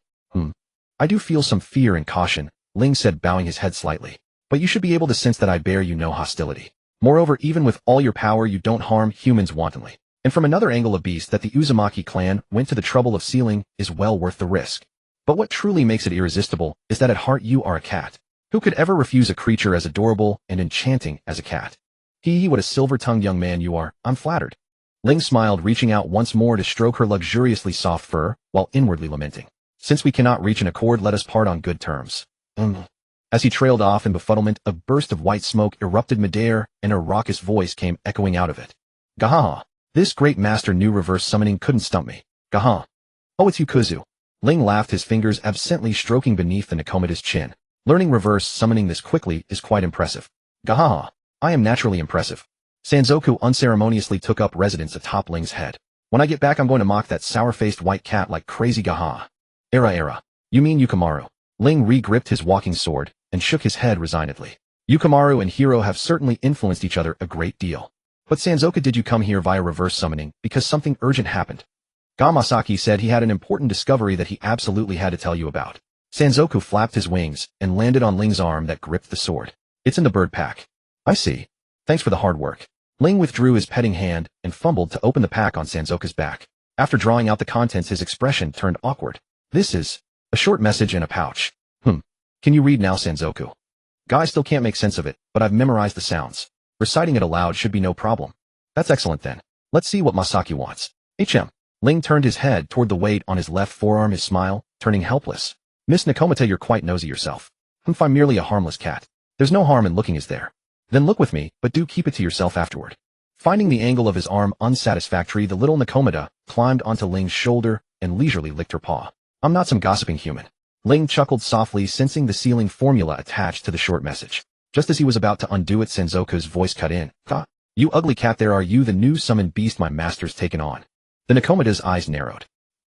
I do feel some fear and caution, Ling said, bowing his head slightly. But you should be able to sense that I bear you no hostility. Moreover, even with all your power, you don't harm humans wantonly. And from another angle, a beast that the Uzumaki clan went to the trouble of sealing is well worth the risk. But what truly makes it irresistible is that at heart you are a cat. Who could ever refuse a creature as adorable and enchanting as a cat? What a silver-tongued young man you are, I'm flattered. Ling smiled, reaching out once more to stroke her luxuriously soft fur, while inwardly lamenting. Since we cannot reach an accord, let us part on good terms. As he trailed off in befuddlement, a burst of white smoke erupted midair, and a raucous voice came echoing out of it. Gaha! This great master knew reverse summoning couldn't stump me. Gaha! Oh, it's you, Kuzu. Ling laughed, his fingers absently stroking beneath the Nakomida's chin. Learning reverse summoning this quickly is quite impressive. Gaha! I am naturally impressive. Sanzoku unceremoniously took up residence atop Ling's head. When I get back, I'm going to mock that sour-faced white cat like crazy. Gaha! Era. You mean Yukimaru? Ling re-gripped his walking sword and shook his head resignedly. Yukimaru and Hiro have certainly influenced each other a great deal. But Sanzoku, did you come here via reverse summoning because something urgent happened? Gamasaki said he had an important discovery that he absolutely had to tell you about. Sanzoku flapped his wings and landed on Ling's arm that gripped the sword. It's in the bird pack. I see. Thanks for the hard work. Ling withdrew his petting hand and fumbled to open the pack on Sanzoku's back. After drawing out the contents, his expression turned awkward. This is a short message in a pouch. Can you read now, Sanzoku? Guy still can't make sense of it, but I've memorized the sounds. Reciting it aloud should be no problem. That's excellent then. Let's see what Masaki wants. Ling turned his head toward the weight on his left forearm, his smile turning helpless. Miss Nakomita, you're quite nosy yourself. I'm merely a harmless cat. There's no harm in looking, is there? Then look with me, but do keep it to yourself afterward. Finding the angle of his arm unsatisfactory, the little Nakomita climbed onto Ling's shoulder and leisurely licked her paw. I'm not some gossiping human. Ling chuckled softly, sensing the sealing formula attached to the short message. Just as he was about to undo it, Sanzoku's voice cut in. You ugly cat, there, are you the new summoned beast my master's taken on? The Nakomida's eyes narrowed.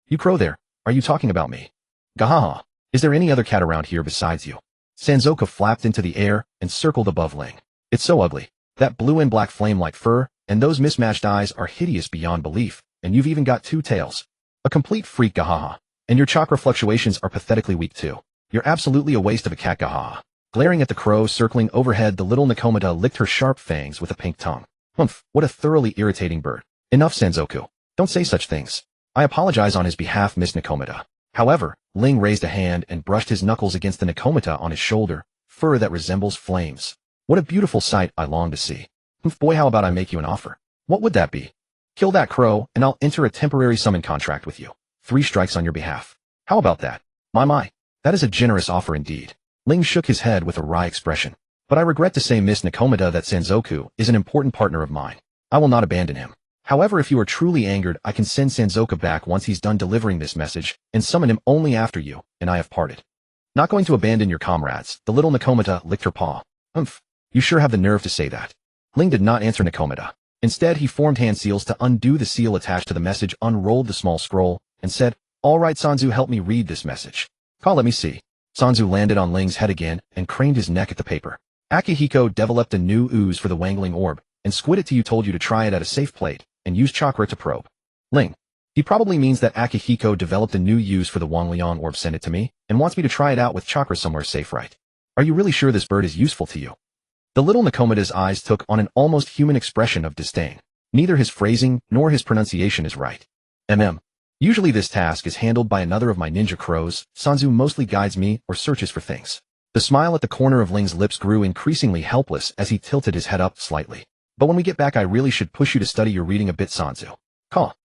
You crow there, are you talking about me? Gahaha, is there any other cat around here besides you? Sanzoku flapped into the air and circled above Ling. It's so ugly. That blue and black flame-like fur, and those mismatched eyes are hideous beyond belief, and you've even got two tails. A complete freak, Gahaha. And your chakra fluctuations are pathetically weak too. You're absolutely a waste of a cat, Gahaha. Glaring at the crow circling overhead, the little Nakomida licked her sharp fangs with a pink tongue. What a thoroughly irritating bird. Enough, Sanzoku. Don't say such things. I apologize on his behalf, Miss Nakomida. However, Ling raised a hand and brushed his knuckles against the Nakomita on his shoulder, fur that resembles flames. What a beautiful sight I long to see. Boy, how about I make you an offer? What would that be? Kill that crow, and I'll enter a temporary summon contract with you. 3 strikes on your behalf. How about that? My. That is a generous offer indeed. Ling shook his head with a wry expression. But I regret to say, Miss Nakomida, that Sanzoku is an important partner of mine. I will not abandon him. However, if you are truly angered, I can send Sanzoku back once he's done delivering this message, and summon him only after you and I have parted. Not going to abandon your comrades. The little Nakomida licked her paw. You sure have the nerve to say that. Ling did not answer Nakomida. Instead, he formed hand seals to undo the seal attached to the message, unrolled the small scroll, and said, All right, Sanzu, help me read this message. Let me see. Sanzu landed on Ling's head again and craned his neck at the paper. Akihiko developed a new ooze for the Wangling Orb, and squid it to you, told you to try it at a safe plate, and use chakra to probe. Ling. He probably means that Akihiko developed a new use for the Wangliang Orb, sent it to me, and wants me to try it out with chakra somewhere safe, right? Are you really sure this bird is useful to you? The little Nakomida's eyes took on an almost human expression of disdain. Neither his phrasing nor his pronunciation is right. Usually this task is handled by another of my ninja crows. Sanzu mostly guides me or searches for things. The smile at the corner of Ling's lips grew increasingly helpless as he tilted his head up slightly. But when we get back, I really should push you to study your reading a bit, Sanzu.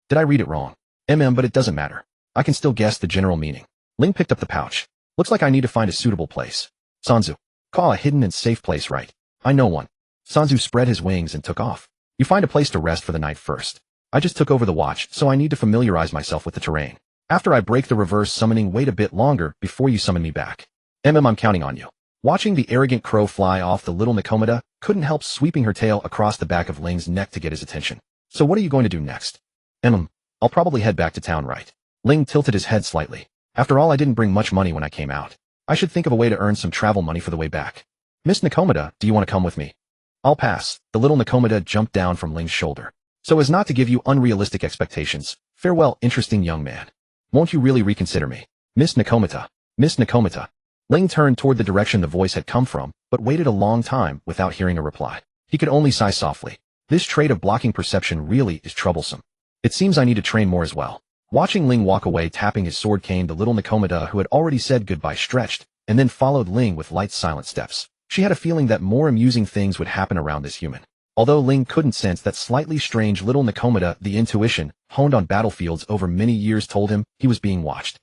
Did I read it wrong? But it doesn't matter. I can still guess the general meaning. Ling picked up the pouch. Looks like I need to find a suitable place. Sanzu. A hidden and safe place, right? I know one. Sanzu spread his wings and took off. You find a place to rest for the night first. I just took over the watch, so I need to familiarize myself with the terrain. After I break the reverse summoning, wait a bit longer before you summon me back. I'm counting on you. Watching the arrogant crow fly off, the little Nakomata couldn't help sweeping her tail across the back of Ling's neck to get his attention. So what are you going to do next? I'll probably head back to town, right? Ling tilted his head slightly. After all, I didn't bring much money when I came out. I should think of a way to earn some travel money for the way back. Miss Nakomata, do you want to come with me? I'll pass. The little Nakomata jumped down from Ling's shoulder. So as not to give you unrealistic expectations, farewell, interesting young man. Won't you really reconsider me? Miss Nakomata. Miss Nakomata. Ling turned toward the direction the voice had come from, but waited a long time without hearing a reply. He could only sigh softly. This trait of blocking perception really is troublesome. It seems I need to train more as well. Watching Ling walk away tapping his sword cane, the little Nakomata who had already said goodbye stretched, and then followed Ling with light silent steps. She had a feeling that more amusing things would happen around this human. Although Ling couldn't sense that slightly strange little Nakomata, the intuition, honed on battlefields over many years, told him he was being watched.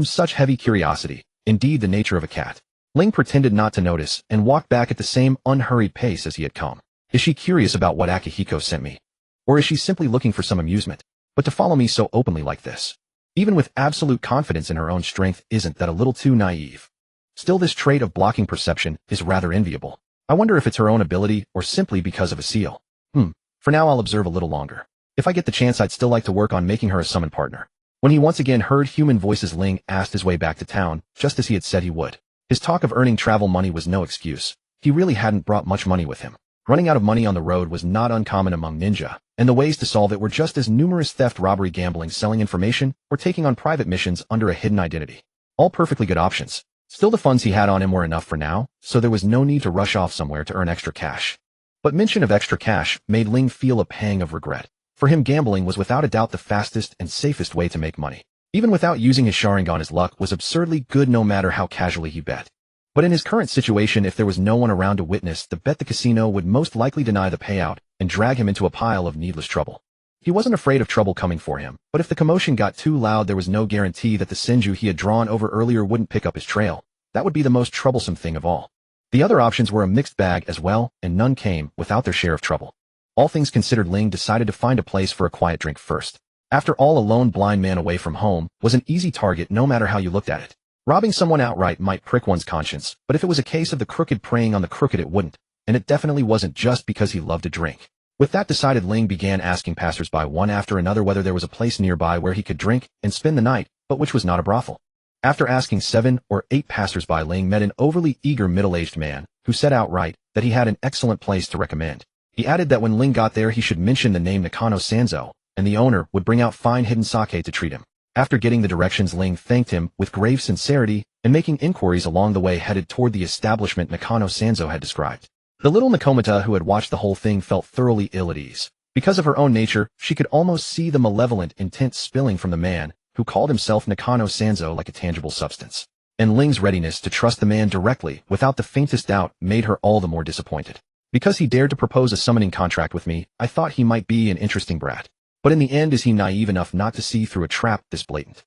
Such heavy curiosity, indeed the nature of a cat. Ling pretended not to notice and walked back at the same unhurried pace as he had come. Is she curious about what Akihiko sent me? Or is she simply looking for some amusement? But to follow me so openly like this, even with absolute confidence in her own strength, isn't that a little too naive? Still, this trait of blocking perception is rather enviable. I wonder if it's her own ability or simply because of a seal. For now I'll observe a little longer. If I get the chance, I'd still like to work on making her a summon partner. When he once again heard human voices, Ling asked his way back to town, just as he had said he would. His talk of earning travel money was no excuse. He really hadn't brought much money with him. Running out of money on the road was not uncommon among ninja, and the ways to solve it were just as numerous: theft, robbery, gambling, selling information, or taking on private missions under a hidden identity. All perfectly good options. Still, the funds he had on him were enough for now, so there was no need to rush off somewhere to earn extra cash. But mention of extra cash made Ling feel a pang of regret. For him, gambling was without a doubt the fastest and safest way to make money. Even without using his Sharingan, his luck was absurdly good no matter how casually he bet. But in his current situation, if there was no one around to witness the bet, the casino would most likely deny the payout and drag him into a pile of needless trouble. He wasn't afraid of trouble coming for him, but if the commotion got too loud, there was no guarantee that the Senju he had drawn over earlier wouldn't pick up his trail. That would be the most troublesome thing of all. The other options were a mixed bag as well, and none came without their share of trouble. All things considered, Ling decided to find a place for a quiet drink first. After all, a lone blind man away from home was an easy target no matter how you looked at it. Robbing someone outright might prick one's conscience, but if it was a case of the crooked preying on the crooked, it wouldn't, and it definitely wasn't just because he loved to drink. With that decided, Ling began asking passersby one after another whether there was a place nearby where he could drink and spend the night, but which was not a brothel. After asking 7 or 8 passersby, Ling met an overly eager middle-aged man who said outright that he had an excellent place to recommend. He added that when Ling got there, he should mention the name Nakano Sanzo, and the owner would bring out fine hidden sake to treat him. After getting the directions, Ling thanked him with grave sincerity and, making inquiries along the way, headed toward the establishment Nakano Sanzo had described. The little Nakomata, who had watched the whole thing, felt thoroughly ill at ease. Because of her own nature, she could almost see the malevolent intent spilling from the man who called himself Nakano Sanzo like a tangible substance. And Ling's readiness to trust the man directly without the faintest doubt made her all the more disappointed. Because he dared to propose a summoning contract with me, I thought he might be an interesting brat. But in the end, is he naive enough not to see through a trap this blatant?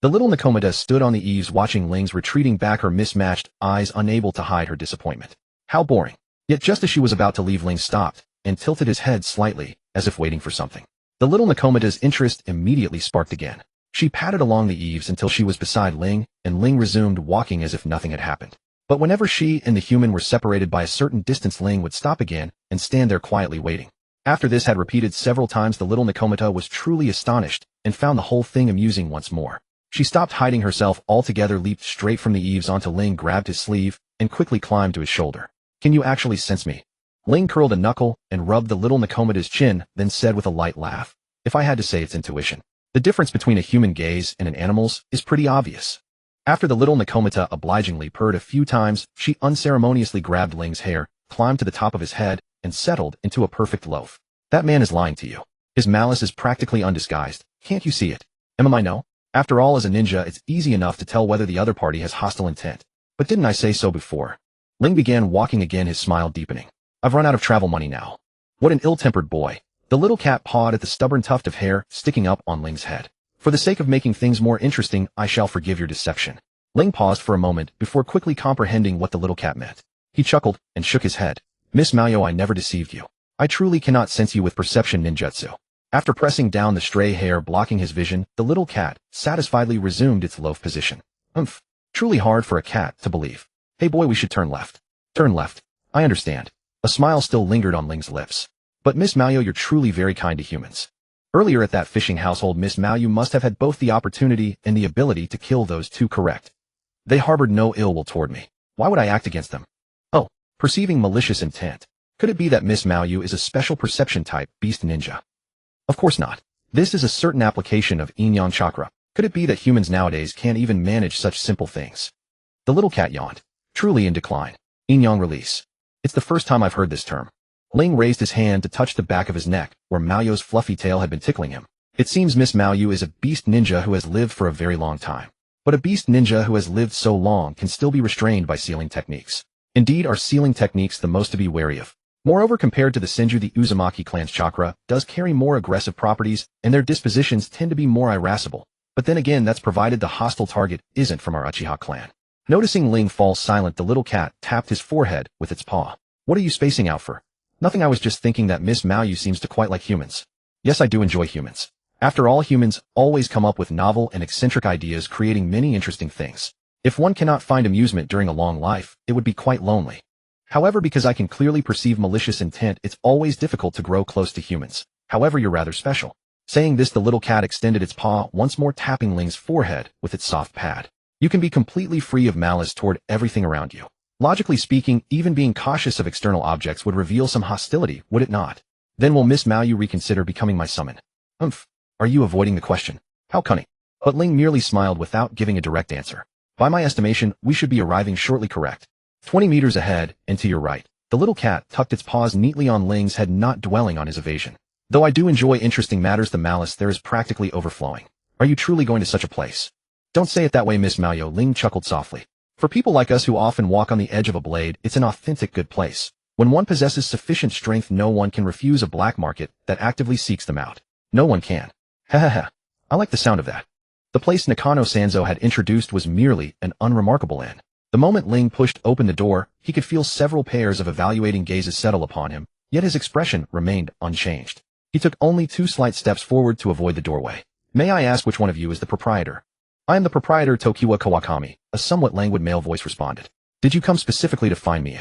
The little Nakomata stood on the eaves watching Ling's retreating back, her mismatched eyes unable to hide her disappointment. How boring. Yet just as she was about to leave, Ling stopped and tilted his head slightly, as if waiting for something. The little Nakomata's interest immediately sparked again. She padded along the eaves until she was beside Ling, and Ling resumed walking as if nothing had happened. But whenever she and the human were separated by a certain distance, Ling would stop again and stand there quietly waiting. After this had repeated several times, the little Nakomata was truly astonished and found the whole thing amusing once more. She stopped hiding herself altogether, leaped straight from the eaves onto Ling, grabbed his sleeve, and quickly climbed to his shoulder. Can you actually sense me? Ling curled a knuckle and rubbed the little Nakomata's chin, then said with a light laugh, if I had to say, it's intuition. The difference between a human gaze and an animal's is pretty obvious. After the little Nakomata obligingly purred a few times, she unceremoniously grabbed Ling's hair, climbed to the top of his head, and settled into a perfect loaf. That man is lying to you. His malice is practically undisguised. Can't you see it? I know. After all, as a ninja, it's easy enough to tell whether the other party has hostile intent. But didn't I say so before? Ling began walking again, his smile deepening. I've run out of travel money now. What an ill-tempered boy. The little cat pawed at the stubborn tuft of hair sticking up on Ling's head. For the sake of making things more interesting, I shall forgive your deception. Ling paused for a moment before quickly comprehending what the little cat meant. He chuckled and shook his head. Miss Mayo, I never deceived you. I truly cannot sense you with perception ninjutsu. After pressing down the stray hair blocking his vision, the little cat satisfiedly resumed its loaf position. Umph. Truly hard for a cat to believe. Hey boy, we should turn left. Turn left. I understand. A smile still lingered on Ling's lips. But Miss Maoyu, you're truly very kind to humans. Earlier at that fishing household, Miss Maoyu must have had both the opportunity and the ability to kill those two correct. They harbored no ill will toward me. Why would I act against them? Oh, perceiving malicious intent. Could it be that Miss Maoyu is a special perception type beast ninja? Of course not. This is a certain application of yin-yang chakra. Could it be that humans nowadays can't even manage such simple things? The little cat yawned. Truly in decline. Yin-yang release. It's the first time I've heard this term. Ling raised his hand to touch the back of his neck, where Maoyu's fluffy tail had been tickling him. It seems Miss Maoyu is a beast ninja who has lived for a very long time. But a beast ninja who has lived so long can still be restrained by sealing techniques. Indeed, are sealing techniques the most to be wary of. Moreover, compared to the Senju, the Uzumaki clan's chakra does carry more aggressive properties, and their dispositions tend to be more irascible. But then again, that's provided the hostile target isn't from our Uchiha clan. Noticing Ling fall silent, the little cat tapped his forehead with its paw. What are you spacing out for? Nothing, I was just thinking that Miss Maoyu seems to quite like humans. Yes, I do enjoy humans. After all, humans always come up with novel and eccentric ideas, creating many interesting things. If one cannot find amusement during a long life, it would be quite lonely. However, because I can clearly perceive malicious intent, it's always difficult to grow close to humans. However, you're rather special. Saying this, the little cat extended its paw, once more tapping Ling's forehead with its soft pad. You can be completely free of malice toward everything around you. Logically speaking, even being cautious of external objects would reveal some hostility, would it not? Then will Miss Maoyu reconsider becoming my summon? Umph. Are you avoiding the question? How cunning. But Ling merely smiled without giving a direct answer. By my estimation, we should be arriving shortly, correct? 20 meters ahead, and to your right. The little cat tucked its paws neatly on Ling's head, not dwelling on his evasion. Though I do enjoy interesting matters, the malice there is practically overflowing. Are you truly going to such a place? Don't say it that way, Miss Maoyu, Ling chuckled softly. For people like us who often walk on the edge of a blade, it's an authentic good place. When one possesses sufficient strength, no one can refuse a black market that actively seeks them out. No one can. Ha ha ha. I like the sound of that. The place Nakano Sanzo had introduced was merely an unremarkable inn. The moment Ling pushed open the door, he could feel several pairs of evaluating gazes settle upon him, yet his expression remained unchanged. He took only 2 slight steps forward to avoid the doorway. May I ask which one of you is the proprietor? I am the proprietor, Tokiwa Kawakami, a somewhat languid male voice responded. Did you come specifically to find me?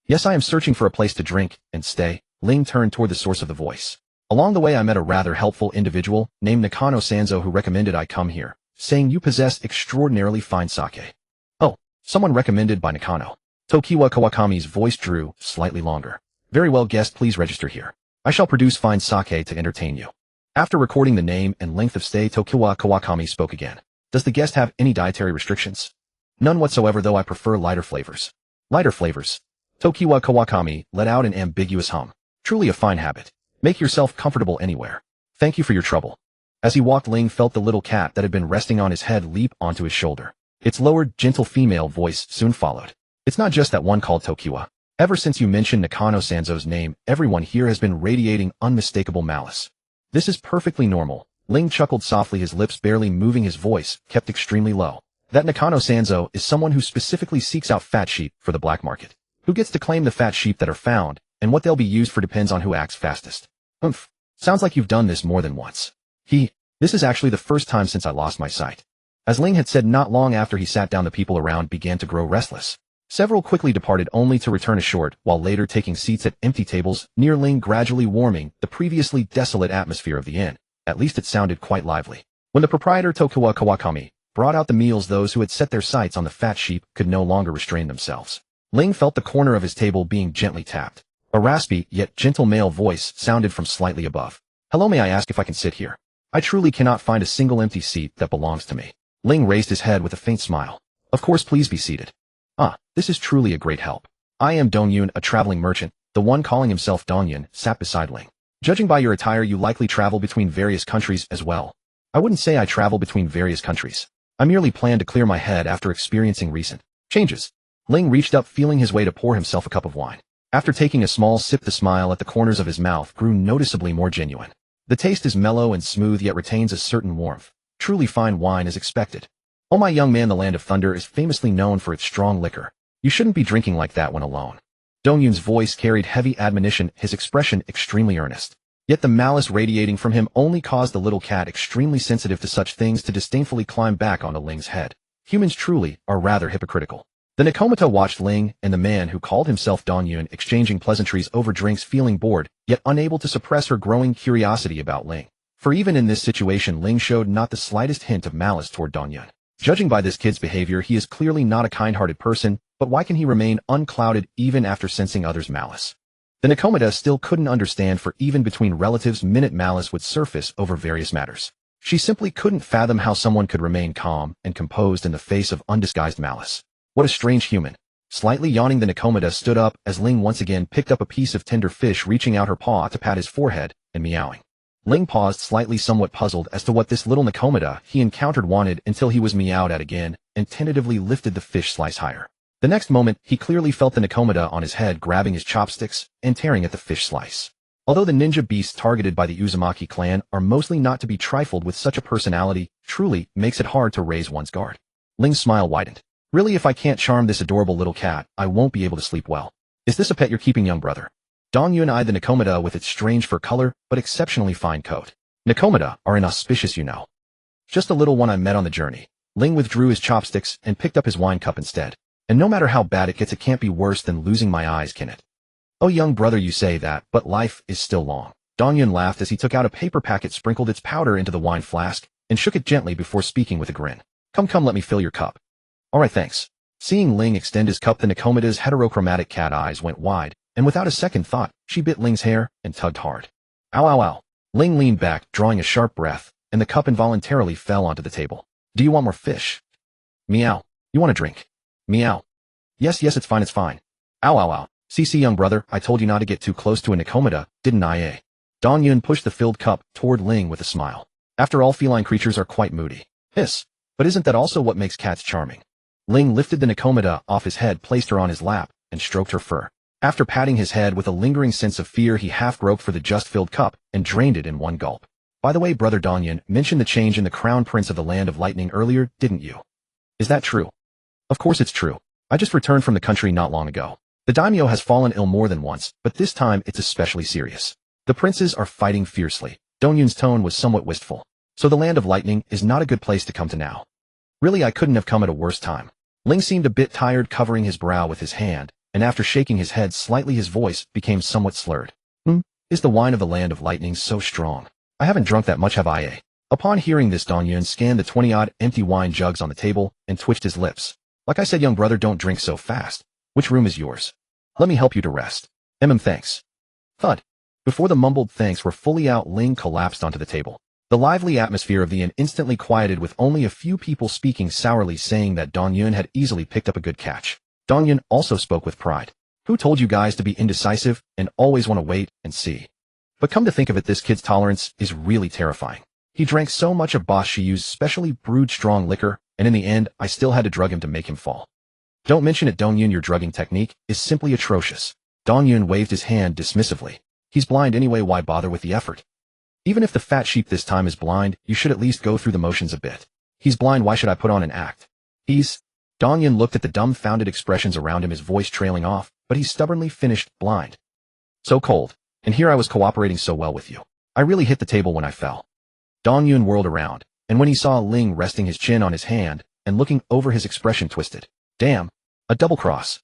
Yes, I am searching for a place to drink and stay. Ling turned toward the source of the voice. Along the way, I met a rather helpful individual named Nakano Sanzo who recommended I come here, saying you possess extraordinarily fine sake. Oh, someone recommended by Nakano. Tokiwa Kawakami's voice drew slightly longer. Very well, guest, please register here. I shall produce fine sake to entertain you. After recording the name and length of stay, Tokiwa Kawakami spoke again. Does the guest have any dietary restrictions? None whatsoever, though I prefer lighter flavors. Lighter flavors. Tokiwa Kawakami let out an ambiguous hum. Truly a fine habit. Make yourself comfortable anywhere. Thank you for your trouble. As he walked, Ling felt the little cat that had been resting on his head leap onto his shoulder. Its lowered, gentle female voice soon followed. It's not just that one called Tokiwa. Ever since you mentioned Nakano Sanzo's name, everyone here has been radiating unmistakable malice. This is perfectly normal. Ling chuckled softly, his lips barely moving, his voice kept extremely low. That Nakano Sanzo is someone who specifically seeks out fat sheep for the black market. Who gets to claim the fat sheep that are found, and what they'll be used for depends on who acts fastest. Umph. Sounds like you've done this more than once. This is actually the first time since I lost my sight. As Ling had said not long after he sat down, the people around began to grow restless. Several quickly departed only to return a short while later, taking seats at empty tables near Ling, gradually warming the previously desolate atmosphere of the inn. At least it sounded quite lively. When the proprietor Tokiwa Kawakami brought out the meals, those who had set their sights on the fat sheep could no longer restrain themselves. Ling felt the corner of his table being gently tapped. A raspy yet gentle male voice sounded from slightly above. Hello, may I ask if I can sit here? I truly cannot find a single empty seat that belongs to me. Ling raised his head with a faint smile. Of course, please be seated. This is truly a great help. I am Dongyun, a traveling merchant. The one calling himself Dongyun sat beside Ling. Judging by your attire, you likely travel between various countries as well. I wouldn't say I travel between various countries. I merely plan to clear my head after experiencing recent changes. Ling reached up, feeling his way to pour himself a cup of wine. After taking a small sip, the smile at the corners of his mouth grew noticeably more genuine. The taste is mellow and smooth, yet retains a certain warmth. Truly fine wine as expected. Oh, my young man, the Land of Thunder is famously known for its strong liquor. You shouldn't be drinking like that when alone. Dongyun's voice carried heavy admonition, his expression extremely earnest. Yet the malice radiating from him only caused the little cat extremely sensitive to such things to disdainfully climb back onto Ling's head. Humans truly are rather hypocritical. The Nakomata watched Ling and the man who called himself Dongyun exchanging pleasantries over drinks, feeling bored, yet unable to suppress her growing curiosity about Ling. For even in this situation, Ling showed not the slightest hint of malice toward Dongyun. Judging by this kid's behavior, he is clearly not a kind-hearted person, but why can he remain unclouded even after sensing others' malice? The Nakomata still couldn't understand, for even between relatives, minute malice would surface over various matters. She simply couldn't fathom how someone could remain calm and composed in the face of undisguised malice. What a strange human. Slightly yawning, the Nakomata stood up as Ling once again picked up a piece of tender fish, reaching out her paw to pat his forehead and meowing. Ling paused slightly, somewhat puzzled as to what this little Nakomata he encountered wanted, until he was meowed at again and tentatively lifted the fish slice higher. The next moment, he clearly felt the Nakomata on his head grabbing his chopsticks and tearing at the fish slice. Although the ninja beasts targeted by the Uzumaki clan are mostly not to be trifled with, such a personality truly makes it hard to raise one's guard. Ling's smile widened. Really, if I can't charm this adorable little cat, I won't be able to sleep well. Is this a pet you're keeping, young brother? Dongyun eyed the Nakomata with its strange fur color but exceptionally fine coat. Nakomata are inauspicious, you know. Just a little one I met on the journey. Ling withdrew his chopsticks and picked up his wine cup instead. And no matter how bad it gets, it can't be worse than losing my eyes, can it? Oh, young brother, you say that, but life is still long. Dongyun laughed as he took out a paper packet, sprinkled its powder into the wine flask, and shook it gently before speaking with a grin. Come, let me fill your cup. All right, thanks. Seeing Ling extend his cup, the Nakomata's heterochromatic cat eyes went wide, and without a second thought, she bit Ling's hair and tugged hard. Ow, ow, ow. Ling leaned back, drawing a sharp breath, and the cup involuntarily fell onto the table. Do you want more fish? Meow. You want a drink? Meow. Yes, it's fine, it's fine. Ow, ow, ow. See, young brother, I told you not to get too close to a Nakomata, didn't I, eh? Dongyun pushed the filled cup toward Ling with a smile. After all, feline creatures are quite moody. Hiss. But isn't that also what makes cats charming? Ling lifted the Nakomata off his head, placed her on his lap, and stroked her fur. After patting his head with a lingering sense of fear, he half groped for the just-filled cup and drained it in one gulp. By the way, brother, Dongyun mentioned the change in the crown prince of the Land of Lightning earlier, didn't you? Is that true? Of course it's true. I just returned from the country not long ago. The daimyo has fallen ill more than once, but this time it's especially serious. The princes are fighting fiercely. Dongyun's tone was somewhat wistful. So the Land of Lightning is not a good place to come to now. Really, I couldn't have come at a worse time. Ling seemed a bit tired, covering his brow with his hand, and after shaking his head slightly, his voice became somewhat slurred. Is the wine of the Land of Lightning so strong? I haven't drunk that much, have I, eh? Upon hearing this, Dongyun scanned the 20-odd empty wine jugs on the table and twitched his lips. Like I said, young brother, don't drink so fast. Which room is yours? Let me help you to rest. Thanks. Thud. Before the mumbled thanks were fully out, Ling collapsed onto the table. The lively atmosphere of the inn instantly quieted, with only a few people speaking sourly, saying that Dongyun had easily picked up a good catch. Dongyun also spoke with pride. Who told you guys to be indecisive and always want to wait and see? But come to think of it, this kid's tolerance is really terrifying. He drank so much of Boss she used specially brewed strong liquor, and in the end, I still had to drug him to make him fall. Don't mention it, Dongyun, your drugging technique is simply atrocious. Dongyun waved his hand dismissively. He's blind anyway, why bother with the effort? Even if the fat sheep this time is blind, you should at least go through the motions a bit. He's blind, why should I put on an act? Dongyun looked at the dumbfounded expressions around him, his voice trailing off, but he stubbornly finished, blind. So cold. And here I was cooperating so well with you. I really hit the table when I fell. Dongyun whirled around, and when he saw Ling resting his chin on his hand and looking over, his expression twisted. Damn. A double cross.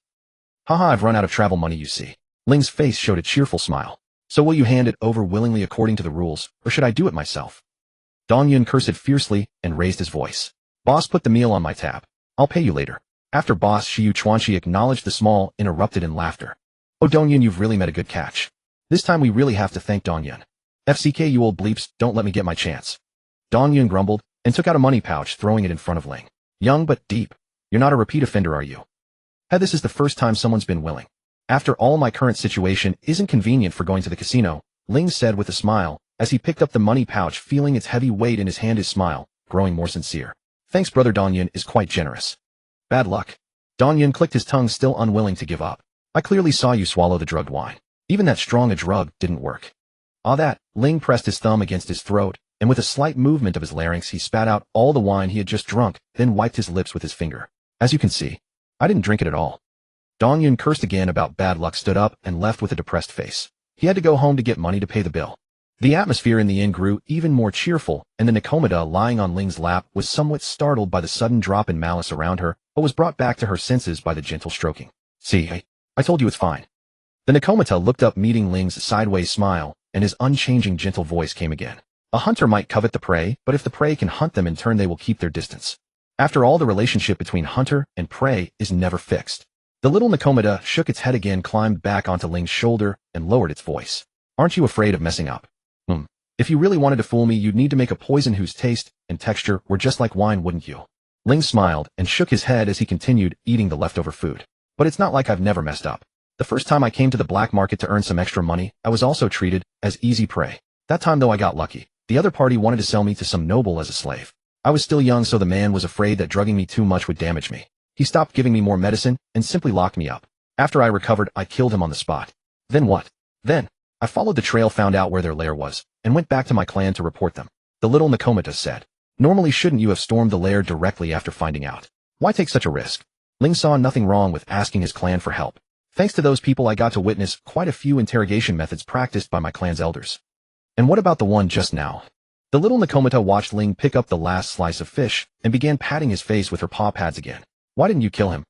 Haha, I've run out of travel money, you see. Ling's face showed a cheerful smile. So will you hand it over willingly according to the rules, or should I do it myself? Dongyun cursed fiercely and raised his voice. Boss, put the meal on my tab. I'll pay you later. After Boss Shiyu Chuanchi acknowledged, the small interrupted in laughter. Oh, Dongyun, you've really met a good catch. This time we really have to thank Dongyun. FCK, you old bleeps, don't let me get my chance. Dongyun grumbled and took out a money pouch, throwing it in front of Ling. Young but deep. You're not a repeat offender, are you? This is the first time someone's been willing. After all, my current situation isn't convenient for going to the casino, Ling said with a smile, as he picked up the money pouch, feeling its heavy weight in his hand, his smile growing more sincere. Thanks, brother, Dongyun is quite generous. Bad luck. Dongyun clicked his tongue, still unwilling to give up. I clearly saw you swallow the drugged wine. Even that strong a drug didn't work. That. Ling pressed his thumb against his throat, and with a slight movement of his larynx, he spat out all the wine he had just drunk, then wiped his lips with his finger. As you can see, I didn't drink it at all. Dongyun cursed again about bad luck, stood up, and left with a depressed face. He had to go home to get money to pay the bill. The atmosphere in the inn grew even more cheerful, and the Nikomata lying on Ling's lap was somewhat startled by the sudden drop in malice around her, but was brought back to her senses by the gentle stroking. See, I told you it's fine. The Nikomata looked up, meeting Ling's sideways smile, and his unchanging gentle voice came again. A hunter might covet the prey, but if the prey can hunt them in turn, they will keep their distance. After all, the relationship between hunter and prey is never fixed. The little Nikomata shook its head again, climbed back onto Ling's shoulder, and lowered its voice. Aren't you afraid of messing up? If you really wanted to fool me, you'd need to make a poison whose taste and texture were just like wine, wouldn't you? Ling smiled and shook his head as he continued eating the leftover food. But it's not like I've never messed up. The first time I came to the black market to earn some extra money, I was also treated as easy prey. That time though, I got lucky. The other party wanted to sell me to some noble as a slave. I was still young, so the man was afraid that drugging me too much would damage me. He stopped giving me more medicine and simply locked me up. After I recovered, I killed him on the spot. Then what? Then I followed the trail, found out where their lair was, and went back to my clan to report them. The little Nikomata said. Normally, shouldn't you have stormed the lair directly after finding out? Why take such a risk? Ling saw nothing wrong with asking his clan for help. Thanks to those people, I got to witness quite a few interrogation methods practiced by my clan's elders. And what about the one just now? The little Nikomata watched Ling pick up the last slice of fish and began patting his face with her paw pads again. Why didn't you kill him?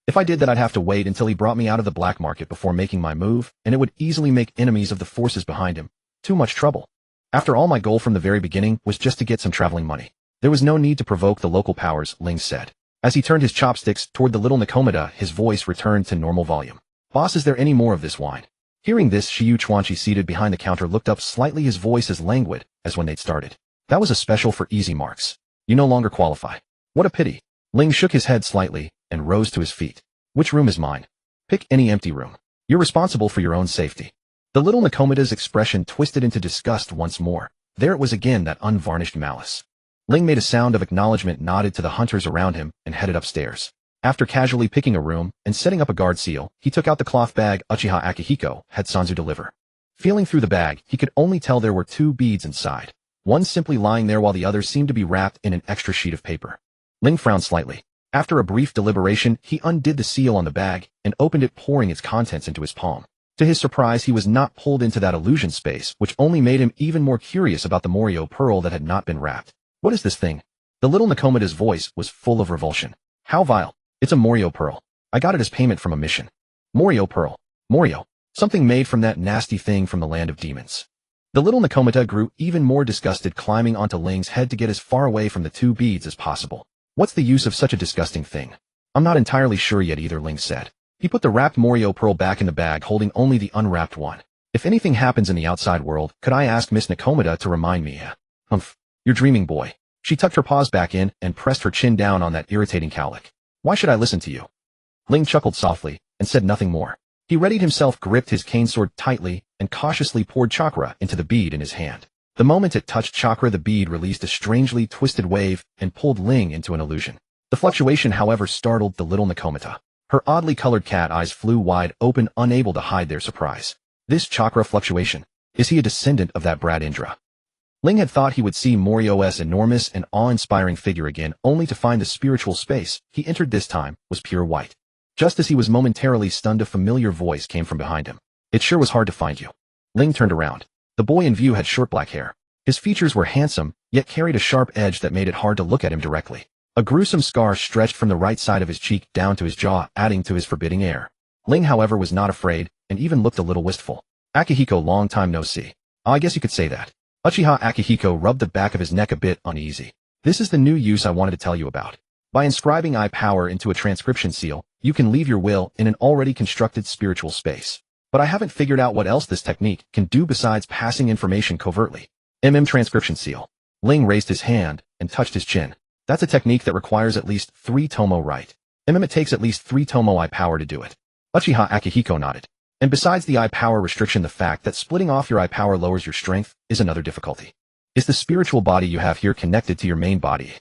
If I did that, I'd have to wait until he brought me out of the black market before making my move, and it would easily make enemies of the forces behind him. Too much trouble. After all, my goal from the very beginning was just to get some traveling money. There was no need to provoke the local powers, Ling said. As he turned his chopsticks toward the little Nikomata, his voice returned to normal volume. Boss, is there any more of this wine? Hearing this, Shiyu Chuanchi, seated behind the counter, looked up slightly, his voice as languid as when they'd started. That was a special for easy marks. You no longer qualify. What a pity. Ling shook his head slightly and rose to his feet. Which room is mine? Pick any empty room. You're responsible for your own safety. The little Nikomata's expression twisted into disgust once more. There it was again, that unvarnished malice. Ling made a sound of acknowledgement, nodded to the hunters around him, and headed upstairs. After casually picking a room and setting up a guard seal, he took out the cloth bag Uchiha Akihiko had Sanzu deliver. Feeling through the bag, he could only tell there were 2 beads inside, one simply lying there while the other seemed to be wrapped in an extra sheet of paper. Ling frowned slightly. After a brief deliberation, he undid the seal on the bag and opened it, pouring its contents into his palm. To his surprise, he was not pulled into that illusion space, which only made him even more curious about the Morio pearl that had not been wrapped. What is this thing? The little Nikomata's voice was full of revulsion. How vile. It's a Morio pearl. I got it as payment from a mission. Morio pearl. Morio. Something made from that nasty thing from the land of demons. The little Nikomata grew even more disgusted, climbing onto Ling's head to get as far away from the 2 beads as possible. What's the use of such a disgusting thing? I'm not entirely sure yet either, Ling said. He put the wrapped Morio pearl back in the bag, holding only the unwrapped one. If anything happens in the outside world, could I ask Miss Nikomata to remind me? You're dreaming, boy. She tucked her paws back in and pressed her chin down on that irritating cowlick. Why should I listen to you? Ling chuckled softly and said nothing more. He readied himself, gripped his cane sword tightly, and cautiously poured chakra into the bead in his hand. The moment it touched chakra, the bead released a strangely twisted wave and pulled Ling into an illusion. The fluctuation, however, startled the little Nikomata. Her oddly colored cat eyes flew wide open, unable to hide their surprise. This chakra fluctuation. Is he a descendant of that brat Indra? Ling had thought he would see Morio's enormous and awe-inspiring figure again, only to find the spiritual space he entered this time was pure white. Just as he was momentarily stunned, a familiar voice came from behind him. It sure was hard to find you. Ling turned around. The boy in view had short black hair. His features were handsome, yet carried a sharp edge that made it hard to look at him directly. A gruesome scar stretched from the right side of his cheek down to his jaw, adding to his forbidding air. Ling, however, was not afraid, and even looked a little wistful. Akihiko, long time no see. I guess you could say that. Uchiha Akihiko rubbed the back of his neck a bit uneasy. This is the new use I wanted to tell you about. By inscribing eye power into a transcription seal, you can leave your will in an already constructed spiritual space. But I haven't figured out what else this technique can do besides passing information covertly. Transcription seal. Ling raised his hand and touched his chin. That's a technique that requires at least 3 tomo right. It takes at least 3 tomo eye power to do it. Uchiha Akihiko nodded. And besides the eye power restriction, the fact that splitting off your eye power lowers your strength is another difficulty. Is the spiritual body you have here connected to your main body?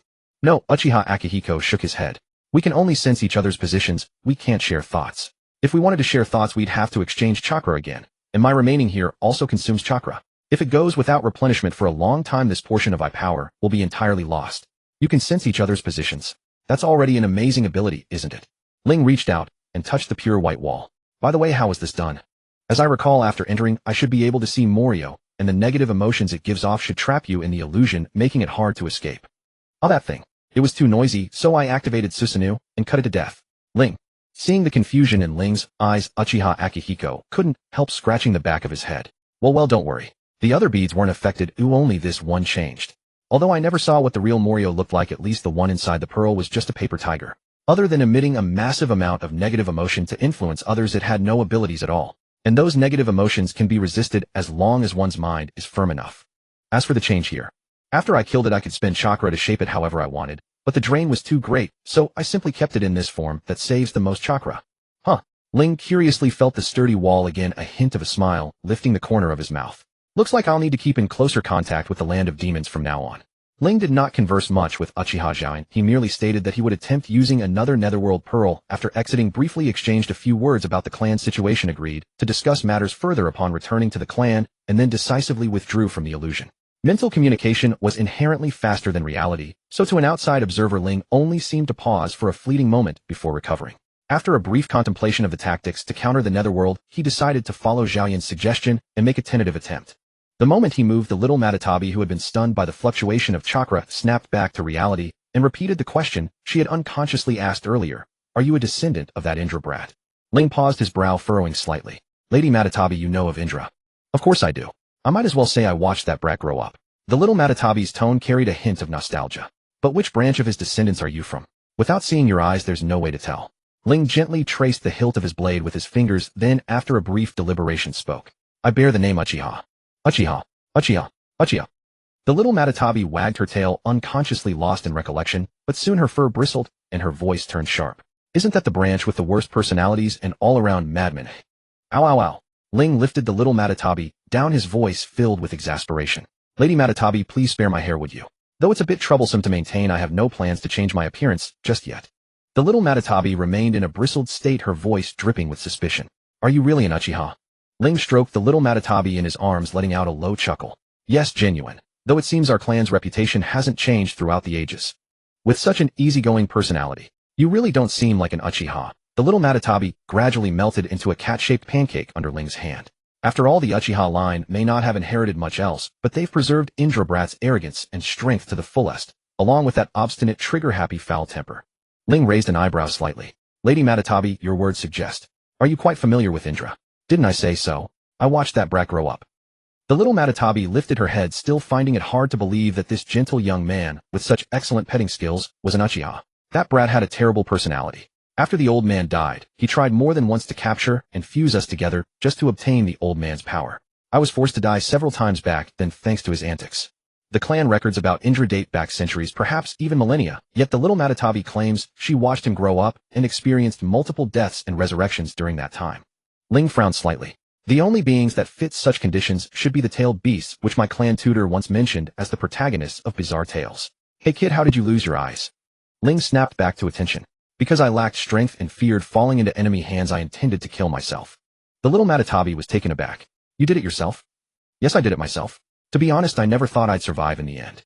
No, Uchiha Akihiko shook his head. We can only sense each other's positions, we can't share thoughts. If we wanted to share thoughts, we'd have to exchange chakra again, and my remaining here also consumes chakra. If it goes without replenishment for a long time, this portion of eye power will be entirely lost. You can sense each other's positions. That's already an amazing ability, isn't it? Ling reached out and touched the pure white wall. By the way, how was this done? As I recall, after entering, I should be able to see Morio, and the negative emotions it gives off should trap you in the illusion, making it hard to escape. Oh, that thing. It was too noisy, so I activated Susanoo and cut it to death. Ling. Seeing the confusion in Ling's eyes, Uchiha Akihiko couldn't help scratching the back of his head. Well, don't worry. The other beads weren't affected, only this one changed. Although I never saw what the real Morio looked like, at least the one inside the pearl was just a paper tiger. Other than emitting a massive amount of negative emotion to influence others, it had no abilities at all. And those negative emotions can be resisted as long as one's mind is firm enough. As for the change here, after I killed it, I could spend chakra to shape it however I wanted, but the drain was too great, so I simply kept it in this form that saves the most chakra. Huh. Ling curiously felt the sturdy wall again, a hint of a smile, lifting the corner of his mouth. Looks like I'll need to keep in closer contact with the land of demons from now on. Ling did not converse much with Uchiha Zhaoyan. He merely stated that he would attempt using another netherworld pearl. After exiting, briefly exchanged a few words about the clan's situation, agreed to discuss matters further upon returning to the clan, and then decisively withdrew from the illusion. Mental communication was inherently faster than reality, so to an outside observer, Ling only seemed to pause for a fleeting moment before recovering. After a brief contemplation of the tactics to counter the netherworld, he decided to follow Zhaoyan's suggestion and make a tentative attempt. The moment he moved, the little Matatabi, who had been stunned by the fluctuation of chakra, snapped back to reality and repeated the question she had unconsciously asked earlier. Are you a descendant of that Indra brat? Ling paused, his brow furrowing slightly. Lady Matatabi, you know of Indra? Of course I do. I might as well say I watched that brat grow up. The little Matatabi's tone carried a hint of nostalgia. But which branch of his descendants are you from? Without seeing your eyes, there's no way to tell. Ling gently traced the hilt of his blade with his fingers, then, after a brief deliberation, spoke. I bear the name Uchiha. Uchiha. Uchiha. Uchiha. The little Matatabi wagged her tail, unconsciously lost in recollection, but soon her fur bristled, and her voice turned sharp. Isn't that the branch with the worst personalities and all-around madmen? Ow, ow, ow. Ling lifted the little Matatabi, down, his voice filled with exasperation. Lady Matatabi, please spare my hair, would you? Though it's a bit troublesome to maintain, I have no plans to change my appearance just yet. The little Matatabi remained in a bristled state, her voice dripping with suspicion. Are you really an Uchiha? Ling stroked the little Matatabi in his arms, letting out a low chuckle. Yes, genuine. Though it seems our clan's reputation hasn't changed throughout the ages. With such an easygoing personality, you really don't seem like an Uchiha. The little Matatabi gradually melted into a cat-shaped pancake under Ling's hand. After all, the Uchiha line may not have inherited much else, but they've preserved Indra brat's arrogance and strength to the fullest, along with that obstinate, trigger-happy foul temper. Ling raised an eyebrow slightly. Lady Matatabi, your words suggest. Are you quite familiar with Indra? Didn't I say so? I watched that brat grow up. The little Matatabi lifted her head, still finding it hard to believe that this gentle young man, with such excellent petting skills, was an Uchiha. That brat had a terrible personality. After the old man died, he tried more than once to capture and fuse us together just to obtain the old man's power. I was forced to die several times back then thanks to his antics. The clan records about Indra date back centuries, perhaps even millennia, yet the little Matatabi claims she watched him grow up and experienced multiple deaths and resurrections during that time. Ling frowned slightly. The only beings that fit such conditions should be the tailed beasts, which my clan tutor once mentioned as the protagonists of bizarre tales. Hey kid, how did you lose your eyes? Ling snapped back to attention. Because I lacked strength and feared falling into enemy hands, I intended to kill myself. The little Matatabi was taken aback. You did it yourself? Yes, I did it myself. To be honest, I never thought I'd survive in the end.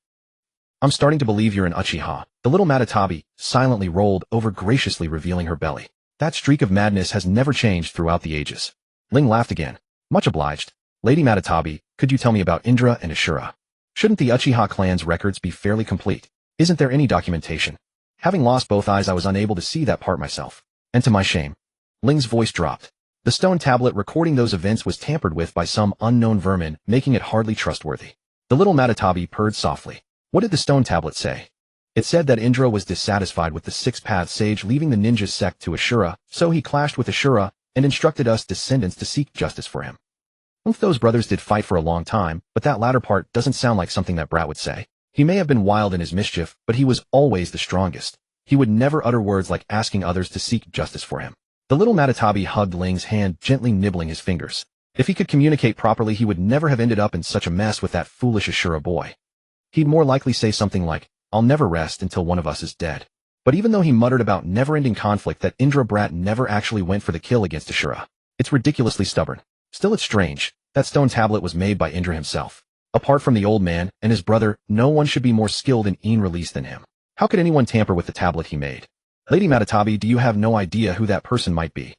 I'm starting to believe you're an Uchiha. The little Matatabi silently rolled over, graciously revealing her belly. That streak of madness has never changed throughout the ages. Ling laughed again. Much obliged. Lady Matatabi, could you tell me about Indra and Ashura? Shouldn't the Uchiha clan's records be fairly complete? Isn't there any documentation? Having lost both eyes, I was unable to see that part myself. And to my shame. Ling's voice dropped. The stone tablet recording those events was tampered with by some unknown vermin, making it hardly trustworthy. The little Matatabi purred softly. What did the stone tablet say? It said that Indra was dissatisfied with the six-path sage leaving the ninja sect to Ashura, so he clashed with Ashura and instructed us descendants to seek justice for him. Both those brothers did fight for a long time, but that latter part doesn't sound like something that brat would say. He may have been wild in his mischief, but he was always the strongest. He would never utter words like asking others to seek justice for him. The little Matatabi hugged Ling's hand, gently nibbling his fingers. If he could communicate properly, he would never have ended up in such a mess with that foolish Ashura boy. He'd more likely say something like, I'll never rest until one of us is dead. But even though he muttered about never-ending conflict, that Indra brat never actually went for the kill against Ashura. It's ridiculously stubborn. Still, it's strange. That stone tablet was made by Indra himself. Apart from the old man and his brother, no one should be more skilled in release than him. How could anyone tamper with the tablet he made? Lady Matatabi, do you have no idea who that person might be?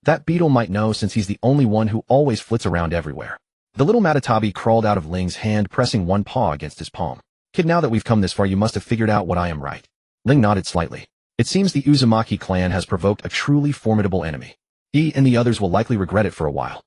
That beetle might know, since he's the only one who always flits around everywhere. The little Matatabi crawled out of Ling's hand, pressing one paw against his palm. Kid, now that we've come this far, you must have figured out what I am, right? Ling nodded slightly. It seems the Uzumaki clan has provoked a truly formidable enemy. He and the others will likely regret it for a while.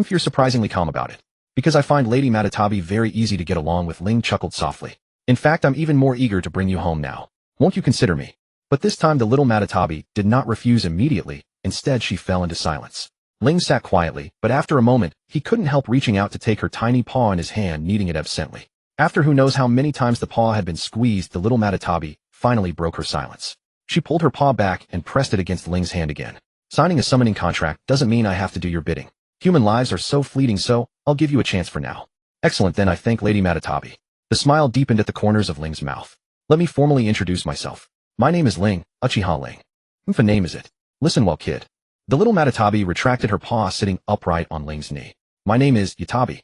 You're surprisingly calm about it. Because I find Lady Matatabi very easy to get along with, Ling chuckled softly. In fact, I'm even more eager to bring you home now. Won't you consider me? But this time the little Matatabi did not refuse immediately. Instead, she fell into silence. Ling sat quietly, but after a moment, he couldn't help reaching out to take her tiny paw in his hand, kneading it absently. After who knows how many times the paw had been squeezed, the little Matatabi finally broke her silence. She pulled her paw back and pressed it against Ling's hand again. Signing a summoning contract doesn't mean I have to do your bidding. Human lives are so fleeting, so I'll give you a chance for now. Excellent, then I thank Lady Matatabi. The smile deepened at the corners of Ling's mouth. Let me formally introduce myself. My name is Ling, Uchiha Ling. What name is it? Listen well, kid. The little Matatabi retracted her paw, sitting upright on Ling's knee. My name is Yatabi.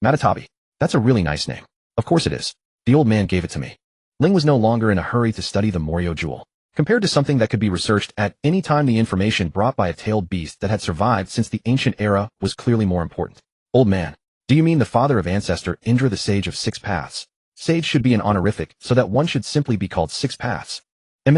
Matatabi. That's a really nice name. Of course it is. The old man gave it to me. Ling was no longer in a hurry to study the Morio jewel. Compared to something that could be researched at any time, the information brought by a tailed beast that had survived since the ancient era was clearly more important. Old man. Do you mean the father of ancestor Indra, the sage of 6 paths? Sage should be an honorific, so that one should simply be called 6 paths.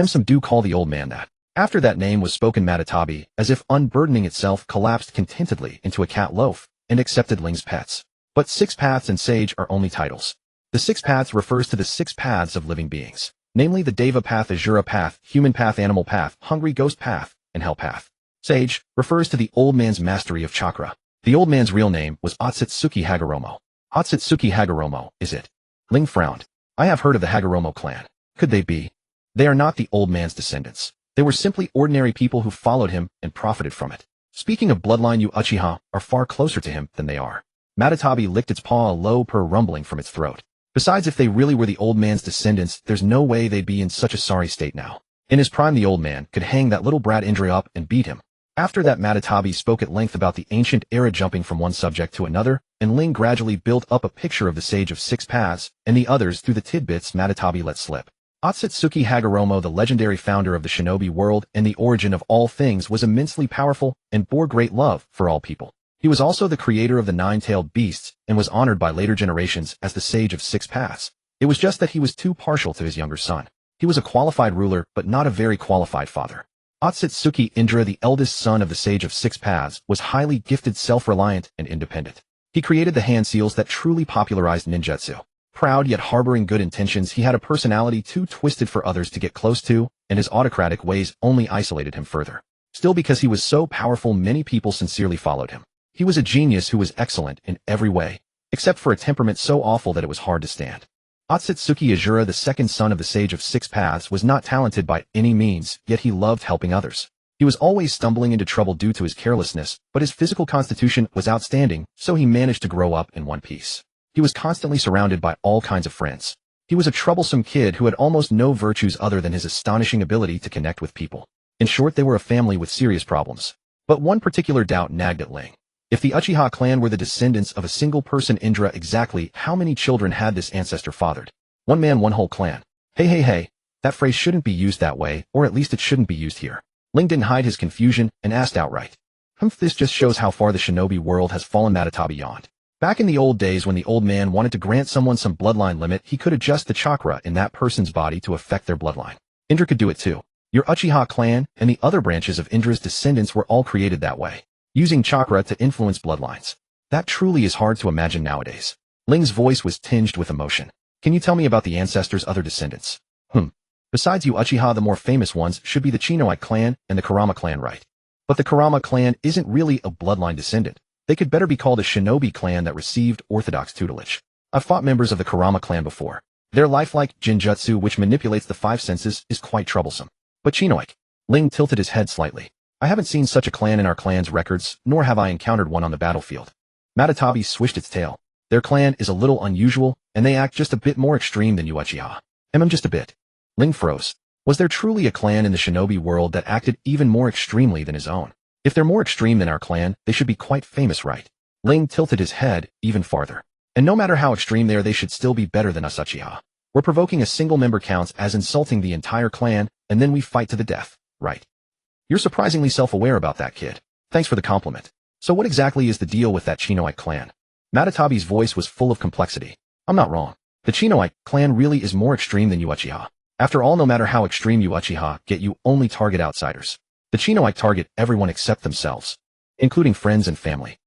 Some do call the old man that. After that name was spoken, Matatabi, as if unburdening itself, collapsed contentedly into a cat loaf and accepted Ling's pets. But 6 paths and sage are only titles. The 6 paths refers to the 6 paths of living beings, namely the Deva path, Asura path, human path, animal path, hungry ghost path, and hell path. Sage refers to the old man's mastery of chakra. The old man's real name was Otsutsuki Hagoromo. Otsutsuki Hagoromo, is it? Ling frowned. I have heard of the Hagoromo clan. Could they be? They are not the old man's descendants. They were simply ordinary people who followed him and profited from it. Speaking of bloodline, you Uchiha are far closer to him than they are. Matatabi licked its paw, a low purr rumbling from its throat. Besides, if they really were the old man's descendants, there's no way they'd be in such a sorry state now. In his prime, the old man could hang that little brat Indra up and beat him. After that, Matatabi spoke at length about the ancient era, jumping from one subject to another, and Ling gradually built up a picture of the sage of 6 paths and the others through the tidbits Matatabi let slip. Otsutsuki Hagoromo, the legendary founder of the shinobi world and the origin of all things, was immensely powerful and bore great love for all people. He was also the creator of the 9-tailed beasts and was honored by later generations as the sage of 6 paths. It was just that he was too partial to his younger son. He was a qualified ruler, but not a very qualified father. Otsutsuki Indra, the eldest son of the sage of 6 paths, was highly gifted, self-reliant, and independent. He created the hand seals that truly popularized ninjutsu. Proud yet harboring good intentions, he had a personality too twisted for others to get close to, and his autocratic ways only isolated him further. Still, because he was so powerful, many people sincerely followed him. He was a genius who was excellent in every way, except for a temperament so awful that it was hard to stand. Otsutsuki Asura, the second son of the sage of 6 paths, was not talented by any means, yet he loved helping others. He was always stumbling into trouble due to his carelessness, but his physical constitution was outstanding, so he managed to grow up in one piece. He was constantly surrounded by all kinds of friends. He was a troublesome kid who had almost no virtues other than his astonishing ability to connect with people. In short, they were a family with serious problems. But one particular doubt nagged at Ling. If the Uchiha clan were the descendants of a single person, Indra, exactly how many children had this ancestor fathered? One man, one whole clan. Hey, that phrase shouldn't be used that way, or at least it shouldn't be used here. Ling didn't hide his confusion and asked outright. This just shows how far the shinobi world has fallen. Matatabi yawned. Back in the old days, when the old man wanted to grant someone some bloodline limit, he could adjust the chakra in that person's body to affect their bloodline. Indra could do it too. Your Uchiha clan and the other branches of Indra's descendants were all created that way, using chakra to influence bloodlines. That truly is hard to imagine nowadays. Ling's voice was tinged with emotion. Can you tell me about the ancestors' other descendants? Besides you Uchiha, the more famous ones should be the Chinoite clan and the Kurama clan, right? But the Kurama clan isn't really a bloodline descendant. They could better be called a shinobi clan that received orthodox tutelage. I've fought members of the Kurama clan before. Their lifelike jinjutsu, which manipulates the 5 senses, is quite troublesome. But Chinoite. Ling tilted his head slightly. I haven't seen such a clan in our clan's records, nor have I encountered one on the battlefield. Matatabi swished its tail. Their clan is a little unusual, and they act just a bit more extreme than you Uchiha. Just a bit. Ling froze. Was there truly a clan in the shinobi world that acted even more extremely than his own? If they're more extreme than our clan, they should be quite famous, right? Ling tilted his head even farther. And no matter how extreme they are, they should still be better than us Uchiha. We're provoking a single member counts as insulting the entire clan, and then we fight to the death, right? You're surprisingly self-aware about that, kid. Thanks for the compliment. So what exactly is the deal with that Chinoite clan? Matatabi's voice was full of complexity. I'm not wrong. The Chinoite clan really is more extreme than you Uchiha. After all, no matter how extreme you Uchiha get, you only target outsiders. The Chinoite target everyone except themselves, including friends and family.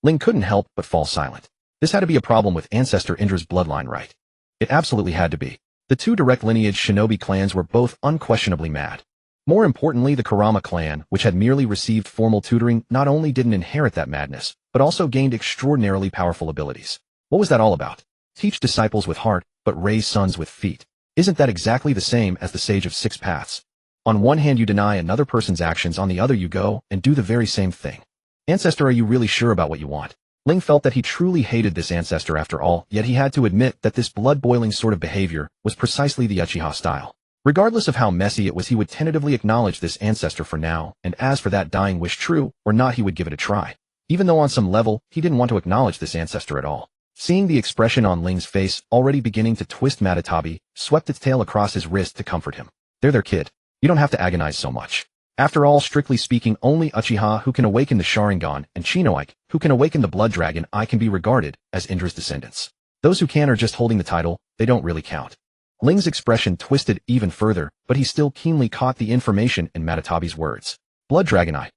Ling couldn't help but fall silent. This had to be a problem with ancestor Indra's bloodline, right? It absolutely had to be. The two direct lineage shinobi clans were both unquestionably mad. More importantly, the Kurama clan, which had merely received formal tutoring, not only didn't inherit that madness, but also gained extraordinarily powerful abilities. What was that all about? Teach disciples with heart, but raise sons with feet. Isn't that exactly the same as the Sage of Six Paths? On one hand you deny another person's actions, on the other you go and do the very same thing. Ancestor, are you really sure about what you want? Ling felt that he truly hated this ancestor after all, yet he had to admit that this blood-boiling sort of behavior was precisely the Uchiha style. Regardless of how messy it was, he would tentatively acknowledge this ancestor for now, and as for that dying wish, true or not, he would give it a try. Even though on some level, he didn't want to acknowledge this ancestor at all. Seeing the expression on Ling's face, already beginning to twist, Matatabi swept its tail across his wrist to comfort him. There, kid. You don't have to agonize so much. After all, strictly speaking, only Uchiha who can awaken the Sharingan and Chinoite who can awaken the Blood Dragon Eye can be regarded as Indra's descendants. Those who can are just holding the title, they don't really count. Ling's expression twisted even further, but he still keenly caught the information in Matatabi's words. Blood Dragon Eye.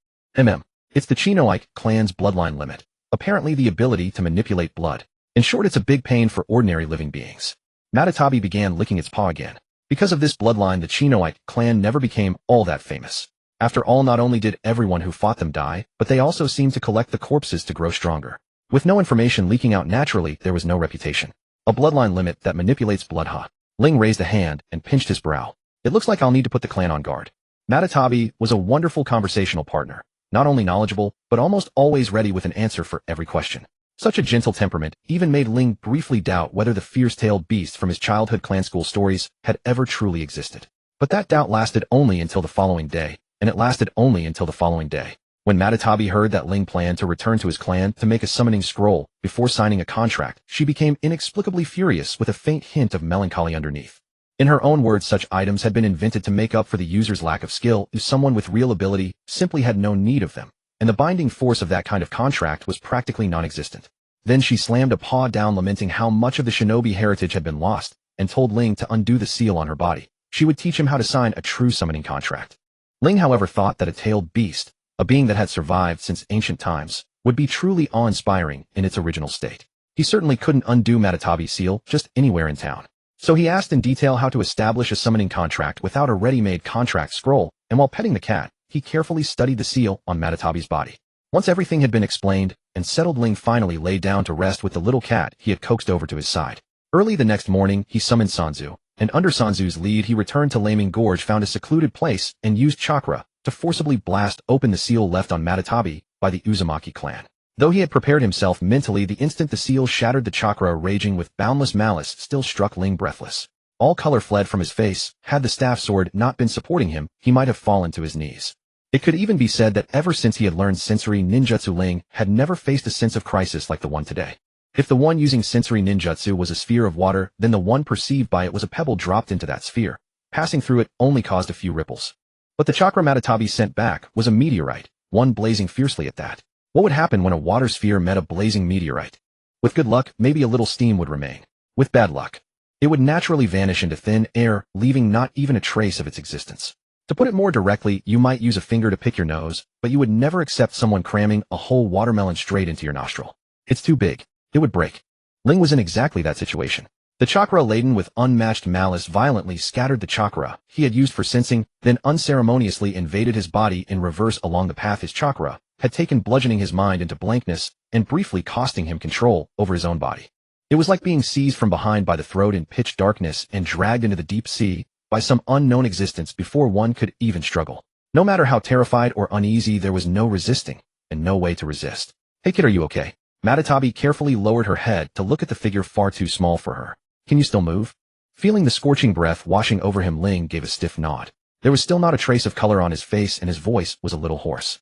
It's the Chinoite clan's bloodline limit. Apparently the ability to manipulate blood. In short, it's a big pain for ordinary living beings. Matatabi began licking its paw again. Because of this bloodline, the Chinoite clan never became all that famous. After all, not only did everyone who fought them die, but they also seemed to collect the corpses to grow stronger. With no information leaking out naturally, there was no reputation. A bloodline limit that manipulates blood. Ling raised a hand and pinched his brow. It looks like I'll need to put the clan on guard. Matatabi was a wonderful conversational partner, not only knowledgeable, but almost always ready with an answer for every question. Such a gentle temperament even made Ling briefly doubt whether the fierce-tailed beast from his childhood clan school stories had ever truly existed. But that doubt lasted only until the following day, and it lasted only until the following day, when Matatabi heard that Ling planned to return to his clan to make a summoning scroll before signing a contract. She became inexplicably furious with a faint hint of melancholy underneath. In her own words, such items had been invented to make up for the user's lack of skill, if someone with real ability simply had no need of them, and the binding force of that kind of contract was practically non-existent. Then she slammed a paw down, lamenting how much of the shinobi heritage had been lost, and told Ling to undo the seal on her body. She would teach him how to sign a true summoning contract. Ling, however, thought that a tailed beast, a being that had survived since ancient times, would be truly awe-inspiring in its original state. He certainly couldn't undo Matatabi's seal just anywhere in town. So he asked in detail how to establish a summoning contract without a ready-made contract scroll, and while petting the cat, he carefully studied the seal on Matatabi's body. Once everything had been explained and settled, Ling finally lay down to rest with the little cat he had coaxed over to his side. Early the next morning, he summoned Sanzu, and under Sanzu's lead he returned to Laming Gorge, found a secluded place, and used chakra to forcibly blast open the seal left on Matatabi by the Uzumaki clan. Though he had prepared himself mentally, the instant the seal shattered, the chakra, raging with boundless malice, still struck Ling breathless. All color fled from his face. Had the staff sword not been supporting him, he might have fallen to his knees. It could even be said that ever since he had learned sensory ninjutsu, Ling had never faced a sense of crisis like the one today. If the one using sensory ninjutsu was a sphere of water, then the one perceived by it was a pebble dropped into that sphere. Passing through it only caused a few ripples. But the chakra Matatabi sent back was a meteorite, one blazing fiercely at that. What would happen when a water sphere met a blazing meteorite? With good luck, maybe a little steam would remain. With bad luck, it would naturally vanish into thin air, leaving not even a trace of its existence. To put it more directly, you might use a finger to pick your nose, but you would never accept someone cramming a whole watermelon straight into your nostril. It's too big. It would break. Ling was in exactly that situation. The chakra, laden with unmatched malice, violently scattered the chakra he had used for sensing, then unceremoniously invaded his body in reverse along the path his chakra had taken, bludgeoning his mind into blankness and briefly costing him control over his own body. It was like being seized from behind by the throat in pitch darkness and dragged into the deep sea by some unknown existence before one could even struggle. No matter how terrified or uneasy, there was no resisting, and no way to resist. Hey kid, are you okay? Matatabi carefully lowered her head to look at the figure far too small for her. Can you still move? Feeling the scorching breath washing over him, Ling gave a stiff nod. There was still not a trace of color on his face, and his voice was a little hoarse.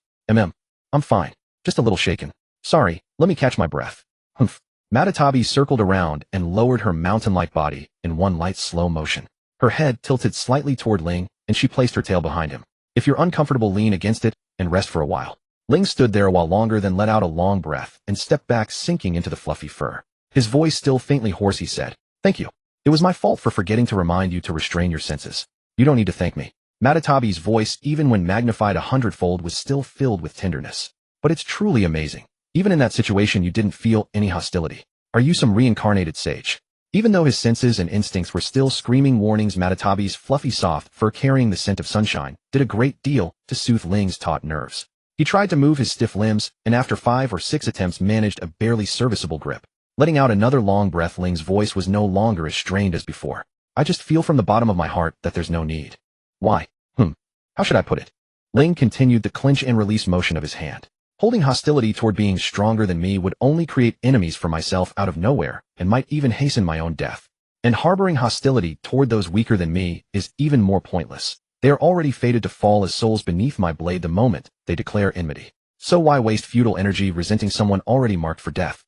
I'm fine. Just a little shaken. Sorry, let me catch my breath. Humph. Matatabi circled around and lowered her mountain-like body in one light, slow motion. Her head tilted slightly toward Ling, and she placed her tail behind him. If you're uncomfortable, lean against it and rest for a while. Ling stood there a while longer, then let out a long breath and stepped back, sinking into the fluffy fur. His voice still faintly hoarse, he said, "Thank you. It was my fault for forgetting to remind you to restrain your senses. You don't need to thank me." Matatabi's voice, even when magnified 100-fold, was still filled with tenderness. "But it's truly amazing. Even in that situation you didn't feel any hostility. Are you some reincarnated sage?" Even though his senses and instincts were still screaming warnings, Matatabi's fluffy soft fur carrying the scent of sunshine did a great deal to soothe Ling's taut nerves. He tried to move his stiff limbs, and after 5 or 6 attempts managed a barely serviceable grip. Letting out another long breath, Ling's voice was no longer as strained as before. "I just feel from the bottom of my heart that there's no need." "Why? How should I put it?" Ling continued the clench and release motion of his hand. "Holding hostility toward being stronger than me would only create enemies for myself out of nowhere and might even hasten my own death. And harboring hostility toward those weaker than me is even more pointless. They are already fated to fall as souls beneath my blade the moment they declare enmity. So why waste futile energy resenting someone already marked for death?"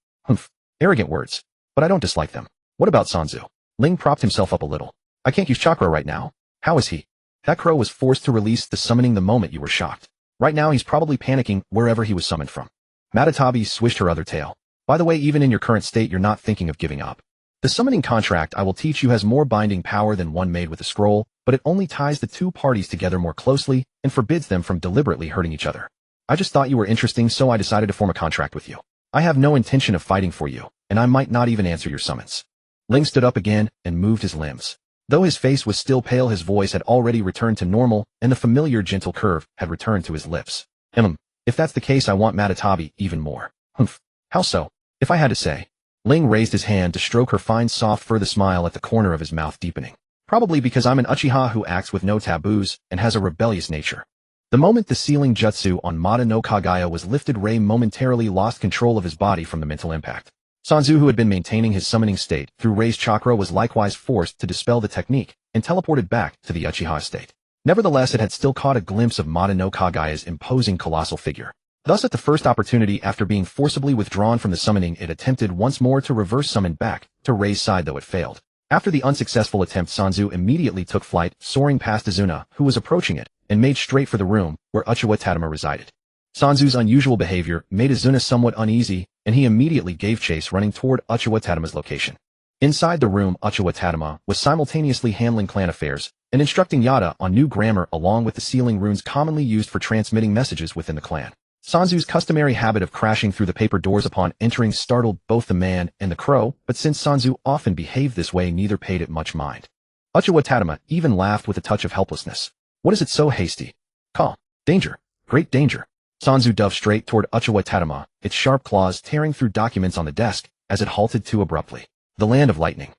Arrogant words. But I don't dislike them. What about Sanzu? Ling propped himself up a little. "I can't use chakra right now." "How is he?" "That crow was forced to release the summoning the moment you were shocked. Right now he's probably panicking wherever he was summoned from." Matatabi swished her other tail. "By the way, even in your current state you're not thinking of giving up. The summoning contract I will teach you has more binding power than one made with a scroll, but it only ties the two parties together more closely and forbids them from deliberately hurting each other. I just thought you were interesting, so I decided to form a contract with you. I have no intention of fighting for you, and I might not even answer your summons." Ling stood up again and moved his limbs. Though his face was still pale, his voice had already returned to normal, and the familiar gentle curve had returned to his lips. If that's the case, I want Matatabi even more." "How so?" "If I had to say." Ling raised his hand to stroke her fine soft fur, the smile at the corner of his mouth deepening. "Probably because I'm an Uchiha who acts with no taboos and has a rebellious nature." The moment the sealing jutsu on Mata no Kagaya was lifted, Rei momentarily lost control of his body from the mental impact. Sanzu, who had been maintaining his summoning state through Rei's chakra, was likewise forced to dispel the technique and teleported back to the Uchiha state. Nevertheless, it had still caught a glimpse of Mata no Kagaya's imposing colossal figure. Thus, at the first opportunity after being forcibly withdrawn from the summoning, it attempted once more to reverse summon back to Rei's side, though it failed. After the unsuccessful attempt, Sanzu immediately took flight, soaring past Izuna, who was approaching it, and made straight for the room where Uchiha Tadama resided. Sanzu's unusual behavior made Izuna somewhat uneasy, and he immediately gave chase, running toward Uchiha Tadama's location. Inside the room, Uchiha Tadama was simultaneously handling clan affairs and instructing Yada on new grammar along with the sealing runes commonly used for transmitting messages within the clan. Sanzu's customary habit of crashing through the paper doors upon entering startled both the man and the crow, but since Sanzu often behaved this way, neither paid it much mind. Uchiha Tadama even laughed with a touch of helplessness. "What is it so hasty?" "Calm. Danger. Great danger." Sanzu dove straight toward Uchiha Tadama, its sharp claws tearing through documents on the desk as it halted too abruptly. "The land of lightning.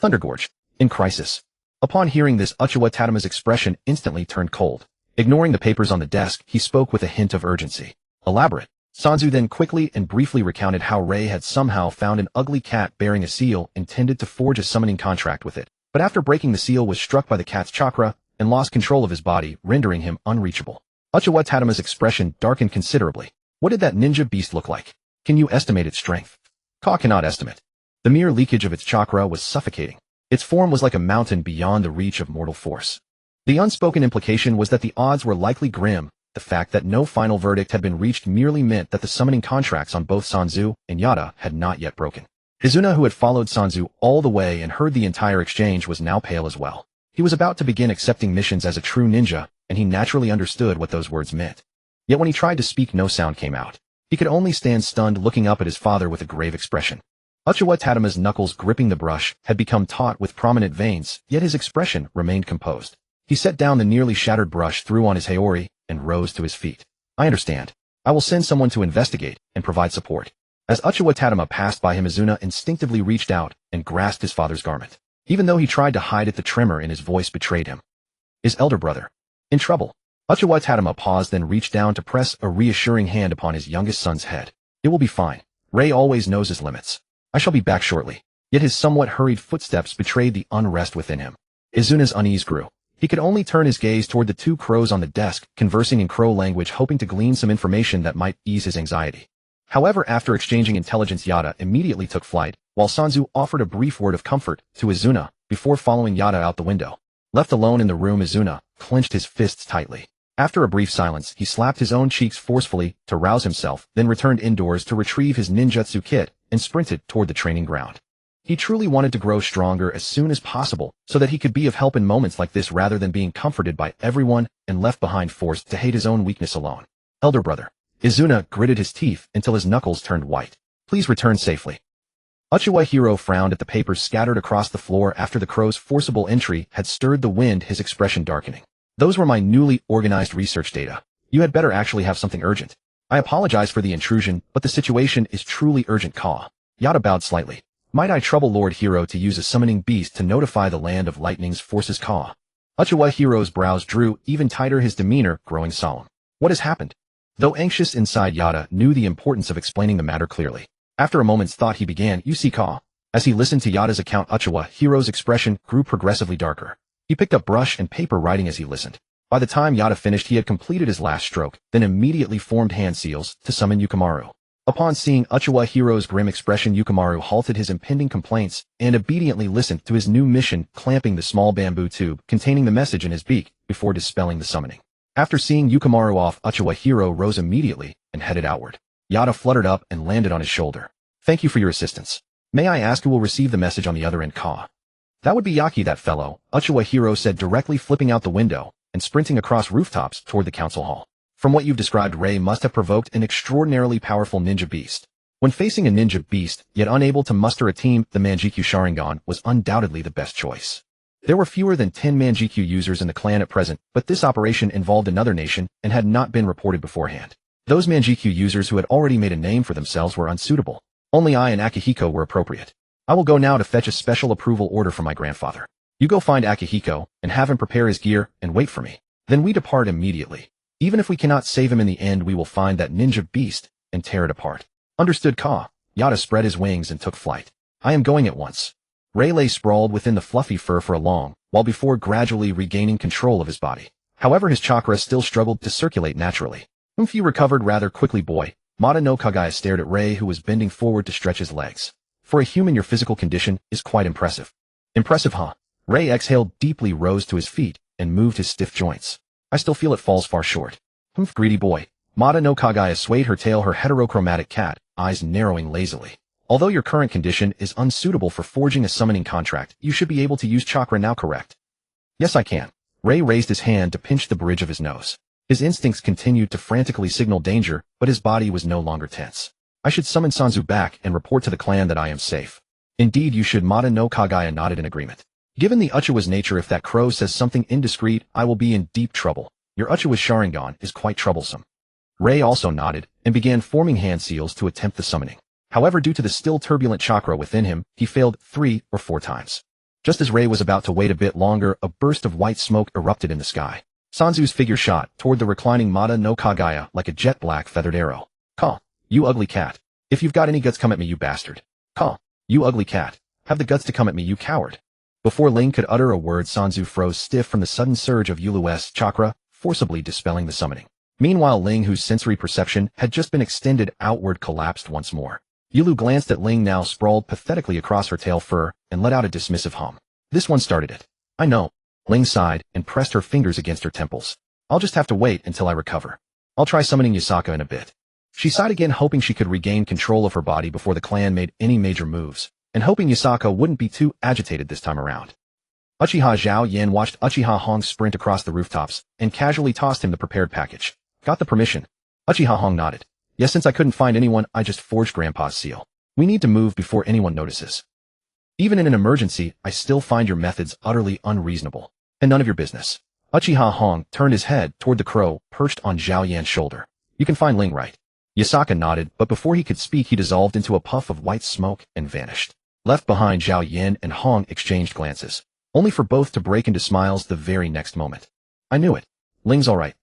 Thundergorge. In crisis." Upon hearing this, Uchiha Tadama's expression instantly turned cold. Ignoring the papers on the desk, he spoke with a hint of urgency. "Elaborate." Sanzu then quickly and briefly recounted how Rei had somehow found an ugly cat bearing a seal, intended to forge a summoning contract with it, but after breaking the seal was struck by the cat's chakra and lost control of his body, rendering him unreachable. Uchiha Tadama's expression darkened considerably. "What did that ninja beast look like? Can you estimate its strength?" "Ka cannot estimate." The mere leakage of its chakra was suffocating. Its form was like a mountain beyond the reach of mortal force. The unspoken implication was that the odds were likely grim. The fact that no final verdict had been reached merely meant that the summoning contracts on both Sanzu and Yada had not yet broken. Izuna, who had followed Sanzu all the way and heard the entire exchange, was now pale as well. He was about to begin accepting missions as a true ninja, and he naturally understood what those words meant. Yet when he tried to speak, no sound came out. He could only stand stunned, looking up at his father with a grave expression. Uchiha Tadama's knuckles gripping the brush had become taut with prominent veins, yet his expression remained composed. He set down the nearly shattered brush, threw on his heori, and rose to his feet. "I understand. I will send someone to investigate and provide support." As Uchiha Tadama passed by him, Izuna instinctively reached out and grasped his father's garment. Even though he tried to hide it, the tremor in his voice betrayed him. His elder brother. In trouble. Uchiha Tadama paused, then reached down to press a reassuring hand upon his youngest son's head. "It will be fine. Rei always knows his limits. I shall be back shortly." Yet his somewhat hurried footsteps betrayed the unrest within him. Izuna's unease grew. He could only turn his gaze toward the two crows on the desk, conversing in crow language, hoping to glean some information that might ease his anxiety. However, after exchanging intelligence, Yada immediately took flight, while Sanzu offered a brief word of comfort to Izuna before following Yada out the window. Left alone in the room, Izuna clenched his fists tightly. After a brief silence, he slapped his own cheeks forcefully to rouse himself, then returned indoors to retrieve his ninjutsu kit and sprinted toward the training ground. He truly wanted to grow stronger as soon as possible so that he could be of help in moments like this rather than being comforted by everyone and left behind forced to hate his own weakness alone. Elder brother. Izuna gritted his teeth until his knuckles turned white. Please return safely. Uchiha Hiro frowned at the papers scattered across the floor after the crow's forcible entry had stirred the wind, his expression darkening. Those were my newly organized research data. You had better actually have something urgent. I apologize for the intrusion, but the situation is truly urgent. Ka. Yada bowed slightly. Might I trouble Lord Hiro to use a summoning beast to notify the Land of Lightning's forces? Ka. Uchiha Hiro's brows drew even tighter, his demeanor growing solemn. What has happened? Though anxious inside, Yada knew the importance of explaining the matter clearly. After a moment's thought, he began, You see, Ka. As he listened to Yada's account, Uchiha Hiro's expression grew progressively darker. He picked up brush and paper, writing as he listened. By the time Yada finished, he had completed his last stroke, then immediately formed hand seals to summon Yukimaru. Upon seeing Uchiha Hiro's grim expression, Yukimaru halted his impending complaints and obediently listened to his new mission, clamping the small bamboo tube containing the message in his beak before dispelling the summoning. After seeing Yukimaru off, Uchiha Hiro rose immediately and headed outward. Yada fluttered up and landed on his shoulder. Thank you for your assistance. May I ask who will receive the message on the other end? Ka. That would be Yaki, that fellow, Uchiha Hiro said, directly flipping out the window and sprinting across rooftops toward the council hall. From what you've described, Rei must have provoked an extraordinarily powerful ninja beast. When facing a ninja beast, yet unable to muster a team, the Manjikyu Sharingan was undoubtedly the best choice. There were fewer than 10 Manjikyu users in the clan at present, but this operation involved another nation and had not been reported beforehand. Those Manjikyu users who had already made a name for themselves were unsuitable. Only I and Akihiko were appropriate. I will go now to fetch a special approval order from my grandfather. You go find Akihiko and have him prepare his gear and wait for me. Then we depart immediately. Even if we cannot save him in the end, we will find that ninja beast and tear it apart. Understood, Ka. Yada spread his wings and took flight. I am going at once. Rei lay sprawled within the fluffy fur for a long while before gradually regaining control of his body. However, his chakra still struggled to circulate naturally. You recovered rather quickly, boy. Mata no Kagaya stared at Rei, who was bending forward to stretch his legs. For a human, your physical condition is quite impressive. Impressive, huh? Rei exhaled deeply, rose to his feet, and moved his stiff joints. I still feel it falls far short. Greedy boy. Mata no Kagaya swayed her tail, her heterochromatic cat, eyes narrowing lazily. Although your current condition is unsuitable for forging a summoning contract, you should be able to use chakra now, correct? Yes, I can. Rei raised his hand to pinch the bridge of his nose. His instincts continued to frantically signal danger, but his body was no longer tense. I should summon Sanzu back and report to the clan that I am safe. Indeed, you should. Mata no Kagaya nodded in agreement. Given the Uchiha's nature, if that crow says something indiscreet, I will be in deep trouble. Your Uchiha's Sharingan is quite troublesome. Rei also nodded and began forming hand seals to attempt the summoning. However, due to the still turbulent chakra within him, he failed 3 or 4 times. Just as Rei was about to wait a bit longer, a burst of white smoke erupted in the sky. Sanzu's figure shot toward the reclining Mata no Kagaya like a jet-black feathered arrow. Ka, you ugly cat. If you've got any guts, come at me, you bastard. Ka, you ugly cat. Have the guts to come at me, you coward. Before Ling could utter a word, Sanzu froze stiff from the sudden surge of Yulu's chakra, forcibly dispelling the summoning. Meanwhile, Ling, whose sensory perception had just been extended outward, collapsed once more. Yulu glanced at Ling, now sprawled pathetically across her tail fur, and let out a dismissive hum. This one started it. I know. Ling sighed and pressed her fingers against her temples. I'll just have to wait until I recover. I'll try summoning Yasaka in a bit. She sighed again, hoping she could regain control of her body before the clan made any major moves, and hoping Yasaka wouldn't be too agitated this time around. Uchiha Zhao Yan watched Uchiha Hong sprint across the rooftops and casually tossed him the prepared package. Got the permission? Uchiha Hong nodded. Yes, since I couldn't find anyone, I just forged Grandpa's seal. We need to move before anyone notices. Even in an emergency, I still find your methods utterly unreasonable. And none of your business. Uchiha Hong turned his head toward the crow perched on Zhao Yan's shoulder. You can find Ling, right? Yasaka nodded, but before he could speak, he dissolved into a puff of white smoke and vanished. Left behind, Zhao Yan and Hong exchanged glances, only for both to break into smiles the very next moment. I knew it. Ling's all right.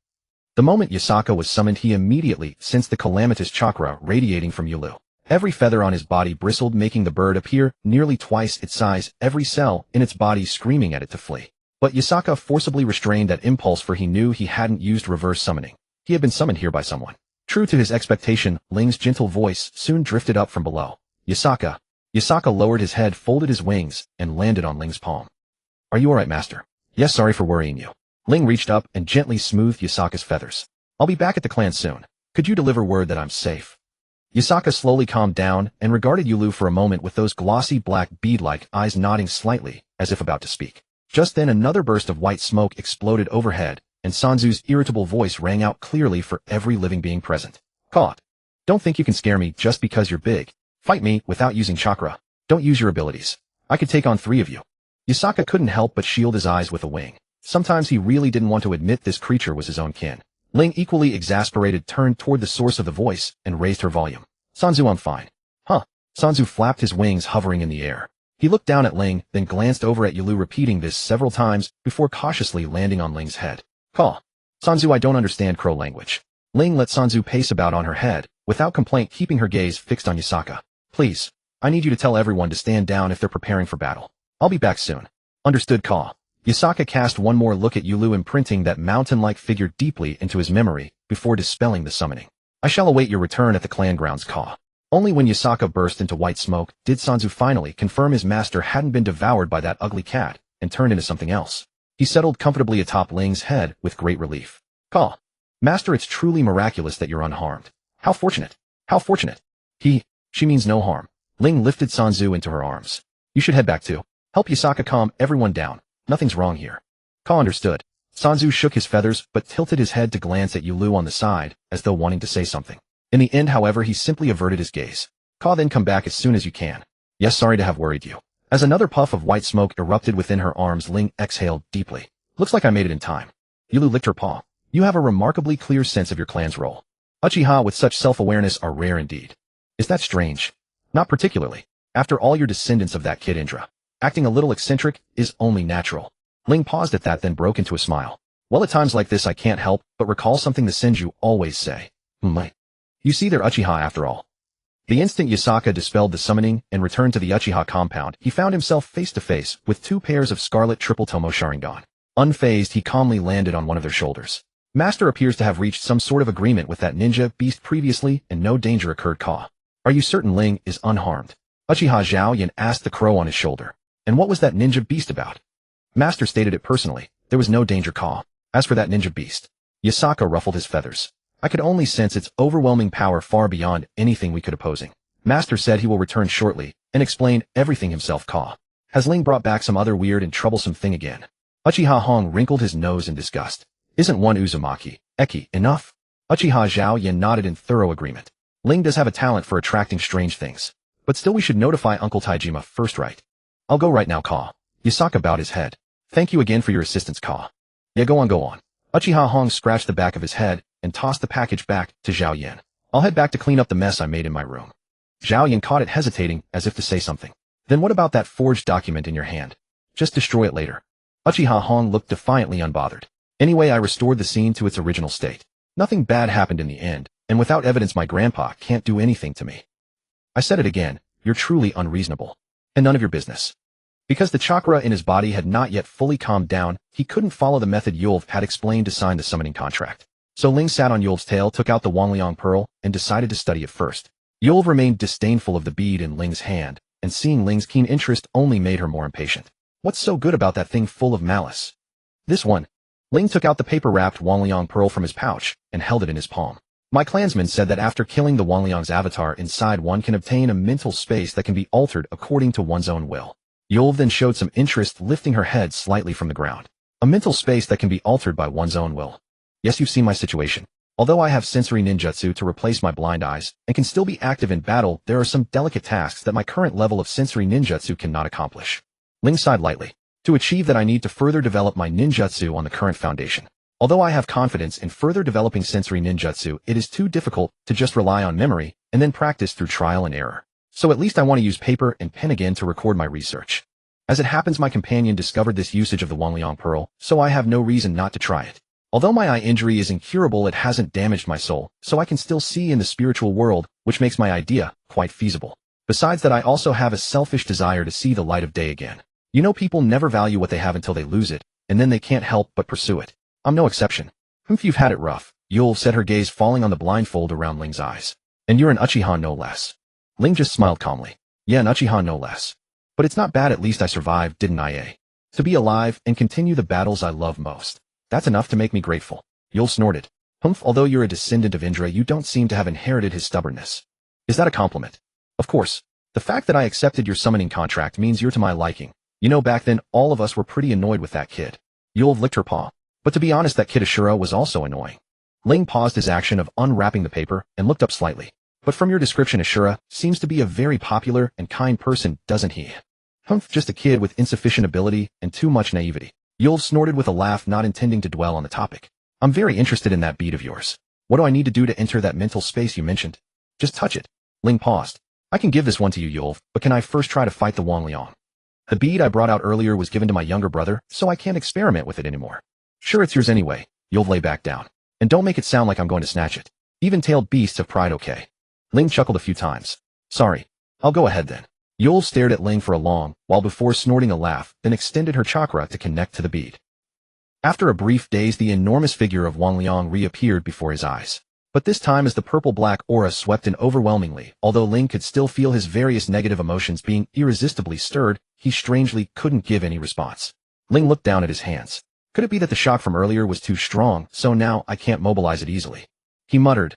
The moment Yasaka was summoned, he immediately sensed the calamitous chakra radiating from Yulu. Every feather on his body bristled, making the bird appear nearly twice its size, every cell in its body screaming at it to flee. But Yasaka forcibly restrained that impulse, for he knew he hadn't used reverse summoning. He had been summoned here by someone. True to his expectation, Ling's gentle voice soon drifted up from below. Yasaka. Yasaka lowered his head, folded his wings, and landed on Ling's palm. Are you alright, master? Yes, sorry for worrying you. Ling reached up and gently smoothed Yasaka's feathers. I'll be back at the clan soon. Could you deliver word that I'm safe? Yasaka slowly calmed down and regarded Yulu for a moment with those glossy black bead-like eyes nodding slightly, as if about to speak. Just then another burst of white smoke exploded overhead, and Sanzu's irritable voice rang out clearly for every living being present. Caught. Don't think you can scare me just because you're big. Fight me without using chakra. Don't use your abilities. I could take on 3 of you. Yasaka couldn't help but shield his eyes with a wing. Sometimes he really didn't want to admit this creature was his own kin. Ling, equally exasperated, turned toward the source of the voice and raised her volume. Sanzu, I'm fine. Huh. Sanzu flapped his wings, hovering in the air. He looked down at Ling, then glanced over at Yulu, repeating this several times before cautiously landing on Ling's head. Caw. Sanzu, I don't understand crow language. Ling let Sanzu pace about on her head, without complaint, keeping her gaze fixed on Yasaka. Please. I need you to tell everyone to stand down if they're preparing for battle. I'll be back soon. Understood, Caw. Yasaka cast one more look at Yulu, imprinting that mountain-like figure deeply into his memory before dispelling the summoning. I shall await your return at the clan grounds, Caw. Only when Yasaka burst into white smoke did Sanzu finally confirm his master hadn't been devoured by that ugly cat and turned into something else. He settled comfortably atop Ling's head with great relief. Caw. Master, it's truly miraculous that you're unharmed. How fortunate. How fortunate. She means no harm. Ling lifted Sanzu into her arms. You should head back too. Help Yasaka calm everyone down. Nothing's wrong here. Caw understood. Sanzu shook his feathers but tilted his head to glance at Yulu on the side, as though wanting to say something. In the end, however, he simply averted his gaze. Caw, then come back as soon as you can. Yes, sorry to have worried you. As another puff of white smoke erupted within her arms, Ling exhaled deeply. Looks like I made it in time. Yulu licked her paw. You have a remarkably clear sense of your clan's role. Uchiha with such self-awareness are rare indeed. Is that strange? Not particularly. After all, you're descendants of that kid Indra. Acting a little eccentric is only natural. Ling paused at that, then broke into a smile. Well, at times like this I can't help but recall something the Senju always say. You see, they're Uchiha after all. The instant Yasaka dispelled the summoning and returned to the Uchiha compound, he found himself face to face with 2 pairs of scarlet triple Tomo Sharingan. Unfazed, he calmly landed on one of their shoulders. Master appears to have reached some sort of agreement with that ninja beast previously, and no danger occurred. Caw. Are you certain Ling is unharmed? Uchiha Zhao Yan asked the crow on his shoulder. And what was that ninja beast about? Master stated it personally. There was no danger. Caw. As for that ninja beast, Yasaka ruffled his feathers. I could only sense its overwhelming power far beyond anything we could opposing. Master said he will return shortly and explain everything himself. Caw. Has Ling brought back some other weird and troublesome thing again? Uchiha Hong wrinkled his nose in disgust. Isn't one Uzumaki, Eki, enough? Uchiha Zhao Yan nodded in thorough agreement. Ling does have a talent for attracting strange things. But still, we should notify Uncle Taijima first, right? I'll go right now. Caw. Yasaka bowed his head. Thank you again for your assistance. Caw. Yeah, go on, go on. Uchiha Hong scratched the back of his head and tossed the package back to Zhao Yan. I'll head back to clean up the mess I made in my room. Zhao Yan caught it, hesitating as if to say something. Then what about that forged document in your hand? Just destroy it later. Uchiha Hong looked defiantly unbothered. Anyway, I restored the scene to its original state. Nothing bad happened in the end, and without evidence my grandpa can't do anything to me. I said it again, you're truly unreasonable. And none of your business. Because the chakra in his body had not yet fully calmed down, he couldn't follow the method Yulv had explained to sign the summoning contract. So Ling sat on Yulv's tail, took out the Wangliang pearl, and decided to study it first. Yulv remained disdainful of the bead in Ling's hand, and seeing Ling's keen interest only made her more impatient. What's so good about that thing full of malice? This one. Ling took out the paper-wrapped Wangliang pearl from his pouch and held it in his palm. My clansman said that after killing the Wangliang's avatar inside, one can obtain a mental space that can be altered according to one's own will. Yulv then showed some interest, lifting her head slightly from the ground. A mental space that can be altered by one's own will. Yes, you've seen my situation. Although I have sensory ninjutsu to replace my blind eyes and can still be active in battle, there are some delicate tasks that my current level of sensory ninjutsu cannot accomplish. Ling sighed lightly. To achieve that, I need to further develop my ninjutsu on the current foundation. Although I have confidence in further developing sensory ninjutsu, it is too difficult to just rely on memory and then practice through trial and error. So at least I want to use paper and pen again to record my research. As it happens, my companion discovered this usage of the Wangliang pearl, so I have no reason not to try it. Although my eye injury is incurable, it hasn't damaged my soul, so I can still see in the spiritual world, which makes my idea quite feasible. Besides that, I also have a selfish desire to see the light of day again. You know, people never value what they have until they lose it, and then they can't help but pursue it. I'm no exception. You've had it rough. Yulv said, her gaze falling on the blindfold around Ling's eyes. And you're an Uchiha no less. Ling just smiled calmly. Yeah, an Uchiha no less. But it's not bad, at least I survived, didn't I? To be alive and continue the battles I love most. That's enough to make me grateful. Yul snorted. Humph, although you're a descendant of Indra, you don't seem to have inherited his stubbornness. Is that a compliment? Of course. The fact that I accepted your summoning contract means you're to my liking. You know, back then, all of us were pretty annoyed with that kid. Yul licked her paw. But to be honest, that kid Ashura was also annoying. Ling paused his action of unwrapping the paper and looked up slightly. But from your description, Ashura seems to be a very popular and kind person, doesn't he? Humph, just a kid with insufficient ability and too much naivety. Yul snorted with a laugh, not intending to dwell on the topic. I'm very interested in that bead of yours. What do I need to do to enter that mental space you mentioned? Just touch it. Ling paused. I can give this one to you, Yul, but can I first try to fight the Wangliang? The bead I brought out earlier was given to my younger brother, so I can't experiment with it anymore. Sure, it's yours anyway. Yul lay back down. And don't make it sound like I'm going to snatch it. Even-tailed beasts have pride, okay? Ling chuckled a few times. Sorry. I'll go ahead then. Yul stared at Ling for a long while before snorting a laugh, then extended her chakra to connect to the bead. After a brief daze, the enormous figure of Wangliang reappeared before his eyes. But this time as the purple-black aura swept in overwhelmingly, although Ling could still feel his various negative emotions being irresistibly stirred, he strangely couldn't give any response. Ling looked down at his hands. Could it be that the shock from earlier was too strong, so now I can't mobilize it easily? He muttered,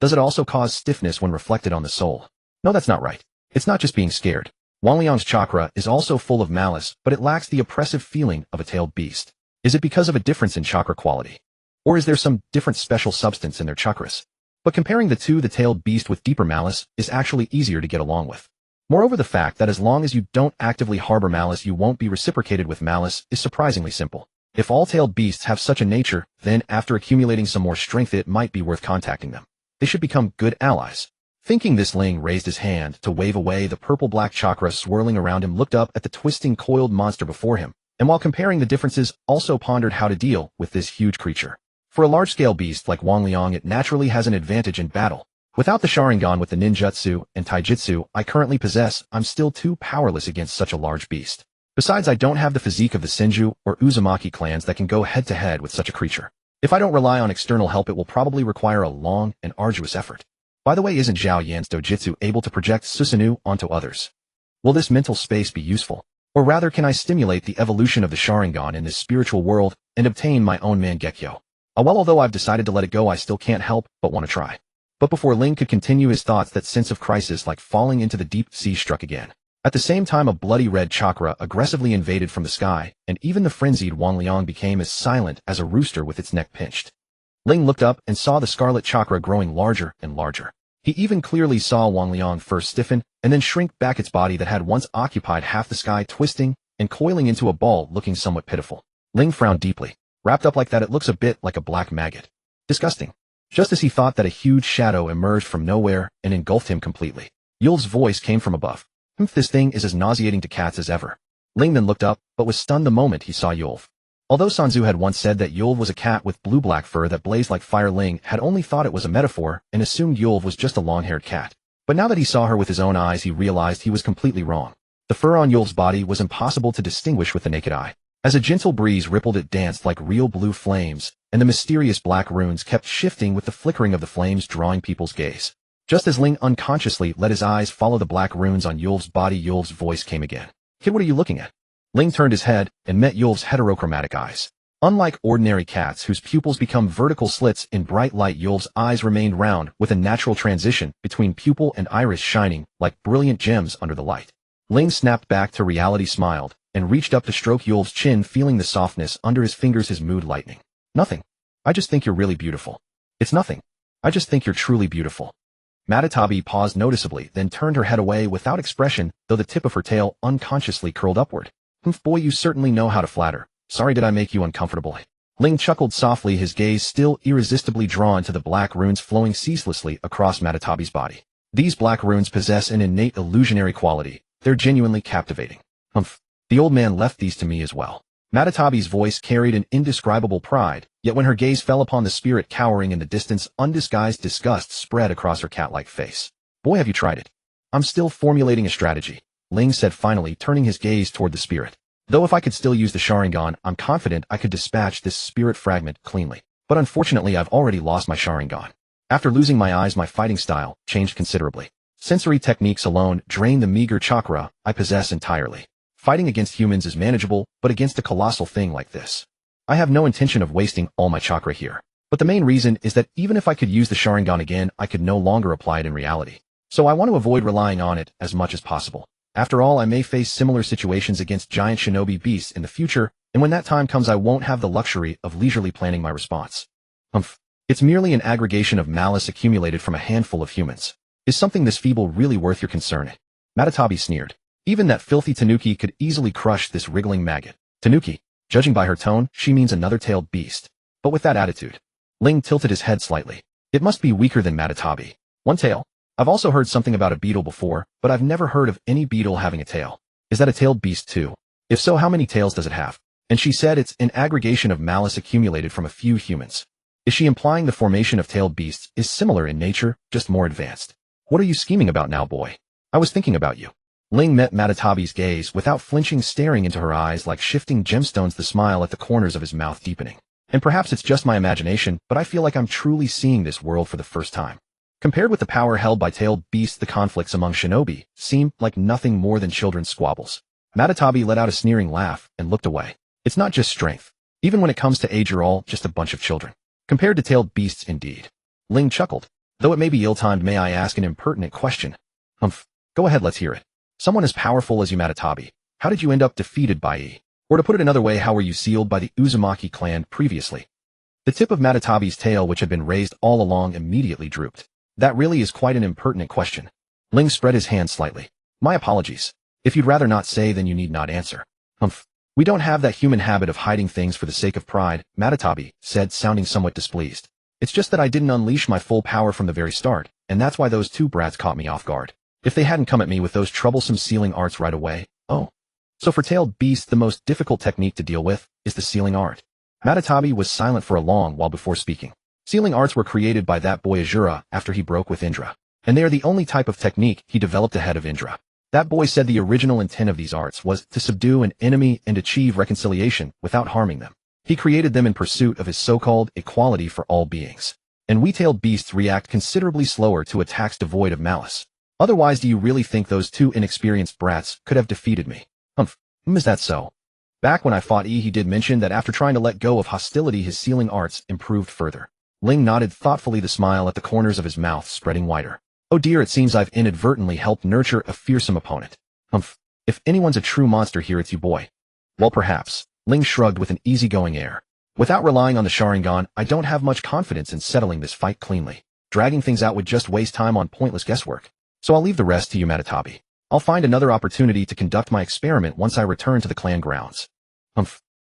Does it also cause stiffness when reflected on the soul? No, that's not right. It's not just being scared. Wangliang's chakra is also full of malice, but it lacks the oppressive feeling of a tailed beast. Is it because of a difference in chakra quality? Or is there some different special substance in their chakras? But comparing the two, the tailed beast with deeper malice is actually easier to get along with. Moreover, the fact that as long as you don't actively harbor malice, you won't be reciprocated with malice is surprisingly simple. If all tailed beasts have such a nature, then after accumulating some more strength, it might be worth contacting them. They should become good allies. Thinking this, Ling raised his hand to wave away the purple-black chakra swirling around him, looked up at the twisting, coiled monster before him, and while comparing the differences, also pondered how to deal with this huge creature. For a large-scale beast like Wangliang, it naturally has an advantage in battle. Without the Sharingan with the ninjutsu and taijutsu I currently possess, I'm still too powerless against such a large beast. Besides, I don't have the physique of the Senju or Uzumaki clans that can go head-to-head with such a creature. If I don't rely on external help, it will probably require a long and arduous effort. By the way, isn't Zhao Yan's dojutsu able to project Susanoo onto others? Will this mental space be useful? Or rather, can I stimulate the evolution of the Sharingan in this spiritual world and obtain my own Mangekyo? Well, although I've decided to let it go, I still can't help but want to try. But before Ling could continue his thoughts, that sense of crisis like falling into the deep sea struck again. At the same time, a bloody red chakra aggressively invaded from the sky, and even the frenzied Wangliang became as silent as a rooster with its neck pinched. Ling looked up and saw the scarlet chakra growing larger and larger. He even clearly saw Wangliang first stiffen and then shrink back, its body that had once occupied half the sky twisting and coiling into a ball looking somewhat pitiful. Ling frowned deeply. Wrapped up like that, it looks a bit like a black maggot. Disgusting. Just as he thought that, a huge shadow emerged from nowhere and engulfed him completely. Yul's voice came from above. This thing is as nauseating to cats as ever. Ling then looked up, but was stunned the moment he saw Yul. Although Sanzu had once said that Yul was a cat with blue-black fur that blazed like fire, Ling had only thought it was a metaphor and assumed Yul was just a long-haired cat. But now that he saw her with his own eyes, he realized he was completely wrong. The fur on Yul's body was impossible to distinguish with the naked eye. As a gentle breeze rippled, it danced like real blue flames, and the mysterious black runes kept shifting with the flickering of the flames, drawing people's gaze. Just as Ling unconsciously let his eyes follow the black runes on Yul's body, Yul's voice came again. Kid, what are you looking at? Ling turned his head and met Yul's heterochromatic eyes. Unlike ordinary cats whose pupils become vertical slits in bright light, Yul's eyes remained round with a natural transition between pupil and iris, shining like brilliant gems under the light. Ling snapped back to reality, smiled, and reached up to stroke Yul's chin, feeling the softness under his fingers, his mood lightening. Nothing. I just think you're really beautiful. It's nothing. I just think you're truly beautiful. Matatabi paused noticeably, then turned her head away without expression, though the tip of her tail unconsciously curled upward. Boy, you certainly know how to flatter. Sorry, did I make you uncomfortable? Ling chuckled softly, his gaze still irresistibly drawn to the black runes flowing ceaselessly across Matatabi's body. These black runes possess an innate illusionary quality. They're genuinely captivating. The old man left these to me as well. Matatabi's voice carried an indescribable pride, yet when her gaze fell upon the spirit cowering in the distance, undisguised disgust spread across her cat-like face. Boy, have you tried it. I'm still formulating a strategy, Ling said finally, turning his gaze toward the spirit. Though if I could still use the Sharingan, I'm confident I could dispatch this spirit fragment cleanly. But unfortunately, I've already lost my Sharingan. After losing my eyes, my fighting style changed considerably. Sensory techniques alone drain the meager chakra I possess entirely. Fighting against humans is manageable, but against a colossal thing like this. I have no intention of wasting all my chakra here. But the main reason is that even if I could use the Sharingan again, I could no longer apply it in reality. So I want to avoid relying on it as much as possible. After all, I may face similar situations against giant shinobi beasts in the future, and when that time comes I won't have the luxury of leisurely planning my response. It's merely an aggregation of malice accumulated from a handful of humans. Is something this feeble really worth your concern? Matatabi sneered. Even that filthy tanuki could easily crush this wriggling maggot. Tanuki. Judging by her tone, she means another tailed beast. But with that attitude. Ling tilted his head slightly. It must be weaker than Matatabi. One tail? I've also heard something about a beetle before, but I've never heard of any beetle having a tail. Is that a tailed beast too? If so, how many tails does it have? And she said it's an aggregation of malice accumulated from a few humans. Is she implying the formation of tailed beasts is similar in nature, just more advanced? What are you scheming about now, boy? I was thinking about you. Ling met Matatabi's gaze without flinching, staring into her eyes like shifting gemstones, the smile at the corners of his mouth deepening. And perhaps it's just my imagination, but I feel like I'm truly seeing this world for the first time. Compared with the power held by tailed beasts, the conflicts among shinobi seem like nothing more than children's squabbles. Matatabi let out a sneering laugh and looked away. It's not just strength. Even when it comes to age, you're all just a bunch of children. Compared to tailed beasts, indeed. Ling chuckled. Though it may be ill-timed, may I ask an impertinent question? Go ahead, let's hear it. Someone as powerful as you, Matatabi, how did you end up defeated by E? Or to put it another way, how were you sealed by the Uzumaki clan previously? The tip of Matatabi's tail, which had been raised all along, immediately drooped. That really is quite an impertinent question. Ling spread his hand slightly. My apologies. If you'd rather not say, then you need not answer. We don't have that human habit of hiding things for the sake of pride, Matatabi said, sounding somewhat displeased. It's just that I didn't unleash my full power from the very start, and that's why those two brats caught me off guard. If they hadn't come at me with those troublesome sealing arts right away, So for tailed beasts, the most difficult technique to deal with is the sealing art. Matatabi was silent for a long while before speaking. Sealing arts were created by that boy Ajura after he broke with Indra, and they are the only type of technique he developed ahead of Indra. That boy said the original intent of these arts was to subdue an enemy and achieve reconciliation without harming them. He created them in pursuit of his so-called equality for all beings. And we tailed beasts react considerably slower to attacks devoid of malice. Otherwise, do you really think those two inexperienced brats could have defeated me? Is that so? Back when I fought E, he did mention that after trying to let go of hostility, his sealing arts improved further. Ling nodded thoughtfully, the smile at the corners of his mouth spreading wider. Oh dear, it seems I've inadvertently helped nurture a fearsome opponent. If anyone's a true monster here, it's you, boy. Well, perhaps. Ling shrugged with an easygoing air. Without relying on the Sharingan, I don't have much confidence in settling this fight cleanly. Dragging things out would just waste time on pointless guesswork. So I'll leave the rest to you, Matatabi. I'll find another opportunity to conduct my experiment once I return to the clan grounds.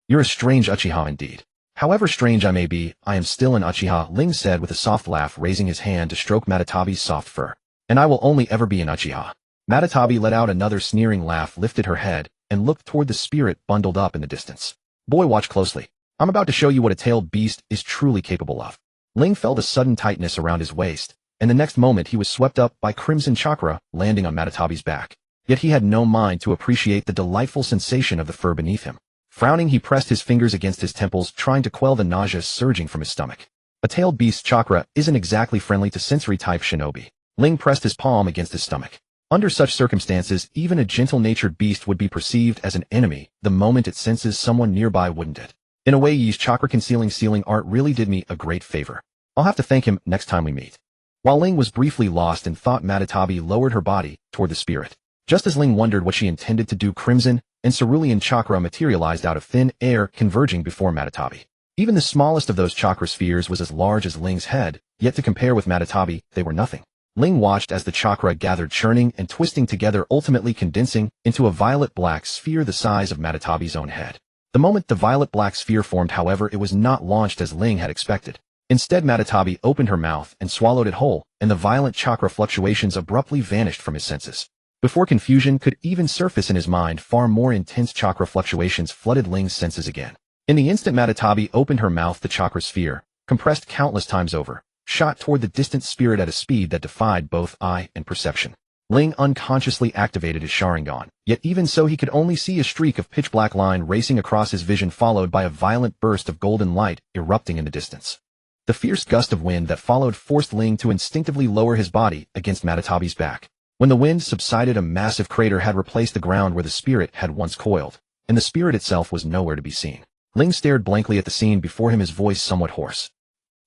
You're a strange Uchiha indeed. However strange I may be, I am still an Uchiha, Ling said with a soft laugh, raising his hand to stroke Matatabi's soft fur. And I will only ever be an Uchiha. Matatabi let out another sneering laugh, lifted her head, and looked toward the spirit bundled up in the distance. Boy, watch closely. I'm about to show you what a tailed beast is truly capable of. Ling felt a sudden tightness around his waist, and the next moment he was swept up by crimson chakra, landing on Matatabi's back. Yet he had no mind to appreciate the delightful sensation of the fur beneath him. Frowning, he pressed his fingers against his temples, trying to quell the nausea surging from his stomach. A tailed beast's chakra isn't exactly friendly to sensory-type shinobi. Ling pressed his palm against his stomach. Under such circumstances, even a gentle-natured beast would be perceived as an enemy the moment it senses someone nearby, wouldn't it? In a way, Yi's chakra-concealing sealing art really did me a great favor. I'll have to thank him next time we meet. While Ling was briefly lost in thought, Matatabi lowered her body toward the spirit. Just as Ling wondered what she intended to do, crimson and cerulean chakra materialized out of thin air, converging before Matatabi. Even the smallest of those chakra spheres was as large as Ling's head, yet to compare with Matatabi, they were nothing. Ling watched as the chakra gathered, churning and twisting together, ultimately condensing into a violet-black sphere the size of Matatabi's own head. The moment the violet-black sphere formed, however, it was not launched as Ling had expected. Instead, Matatabi opened her mouth and swallowed it whole, and the violent chakra fluctuations abruptly vanished from his senses. Before confusion could even surface in his mind, far more intense chakra fluctuations flooded Ling's senses again. In the instant Matatabi opened her mouth, the chakra sphere, compressed countless times over, shot toward the distant spirit at a speed that defied both eye and perception. Ling unconsciously activated his Sharingan, yet even so he could only see a streak of pitch-black line racing across his vision, followed by a violent burst of golden light erupting in the distance. The fierce gust of wind that followed forced Ling to instinctively lower his body against Matatabi's back. When the wind subsided, a massive crater had replaced the ground where the spirit had once coiled, and the spirit itself was nowhere to be seen. Ling stared blankly at the scene before him, his voice somewhat hoarse.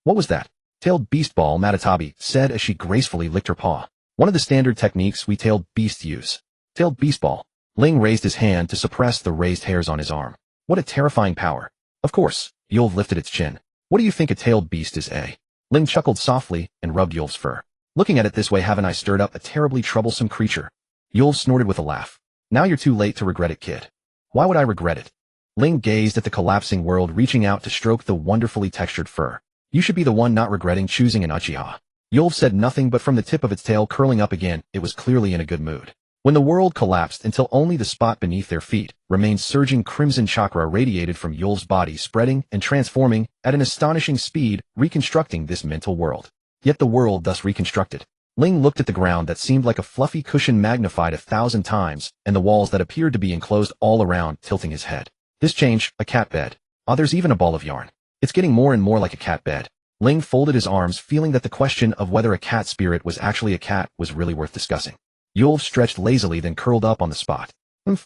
What was that? Tailed beast ball, Matatabi said as she gracefully licked her paw. One of the standard techniques we tailed beasts use. Tailed beast ball. Ling raised his hand to suppress the raised hairs on his arm. What a terrifying power. Of course. Yulv lifted its chin. What do you think a tailed beast is, eh? Ling chuckled softly and rubbed Yulv's fur. Looking at it this way, haven't I stirred up a terribly troublesome creature? Yulv snorted with a laugh. Now you're too late to regret it, kid. Why would I regret it? Ling gazed at the collapsing world, reaching out to stroke the wonderfully textured fur. You should be the one not regretting choosing an Uchiha. Yulv said nothing, but from the tip of its tail curling up again, it was clearly in a good mood. When the world collapsed until only the spot beneath their feet remained, surging crimson chakra radiated from Yulv's body, spreading and transforming at an astonishing speed, reconstructing this mental world. Yet the world thus reconstructed. Ling looked at the ground that seemed like a fluffy cushion magnified 1,000 times, and the walls that appeared to be enclosed all around, tilting his head. This change, a cat bed. Ah, there's even a ball of yarn. It's getting more and more like a cat bed. Ling folded his arms, feeling that the question of whether a cat spirit was actually a cat was really worth discussing. Yulv stretched lazily, then curled up on the spot.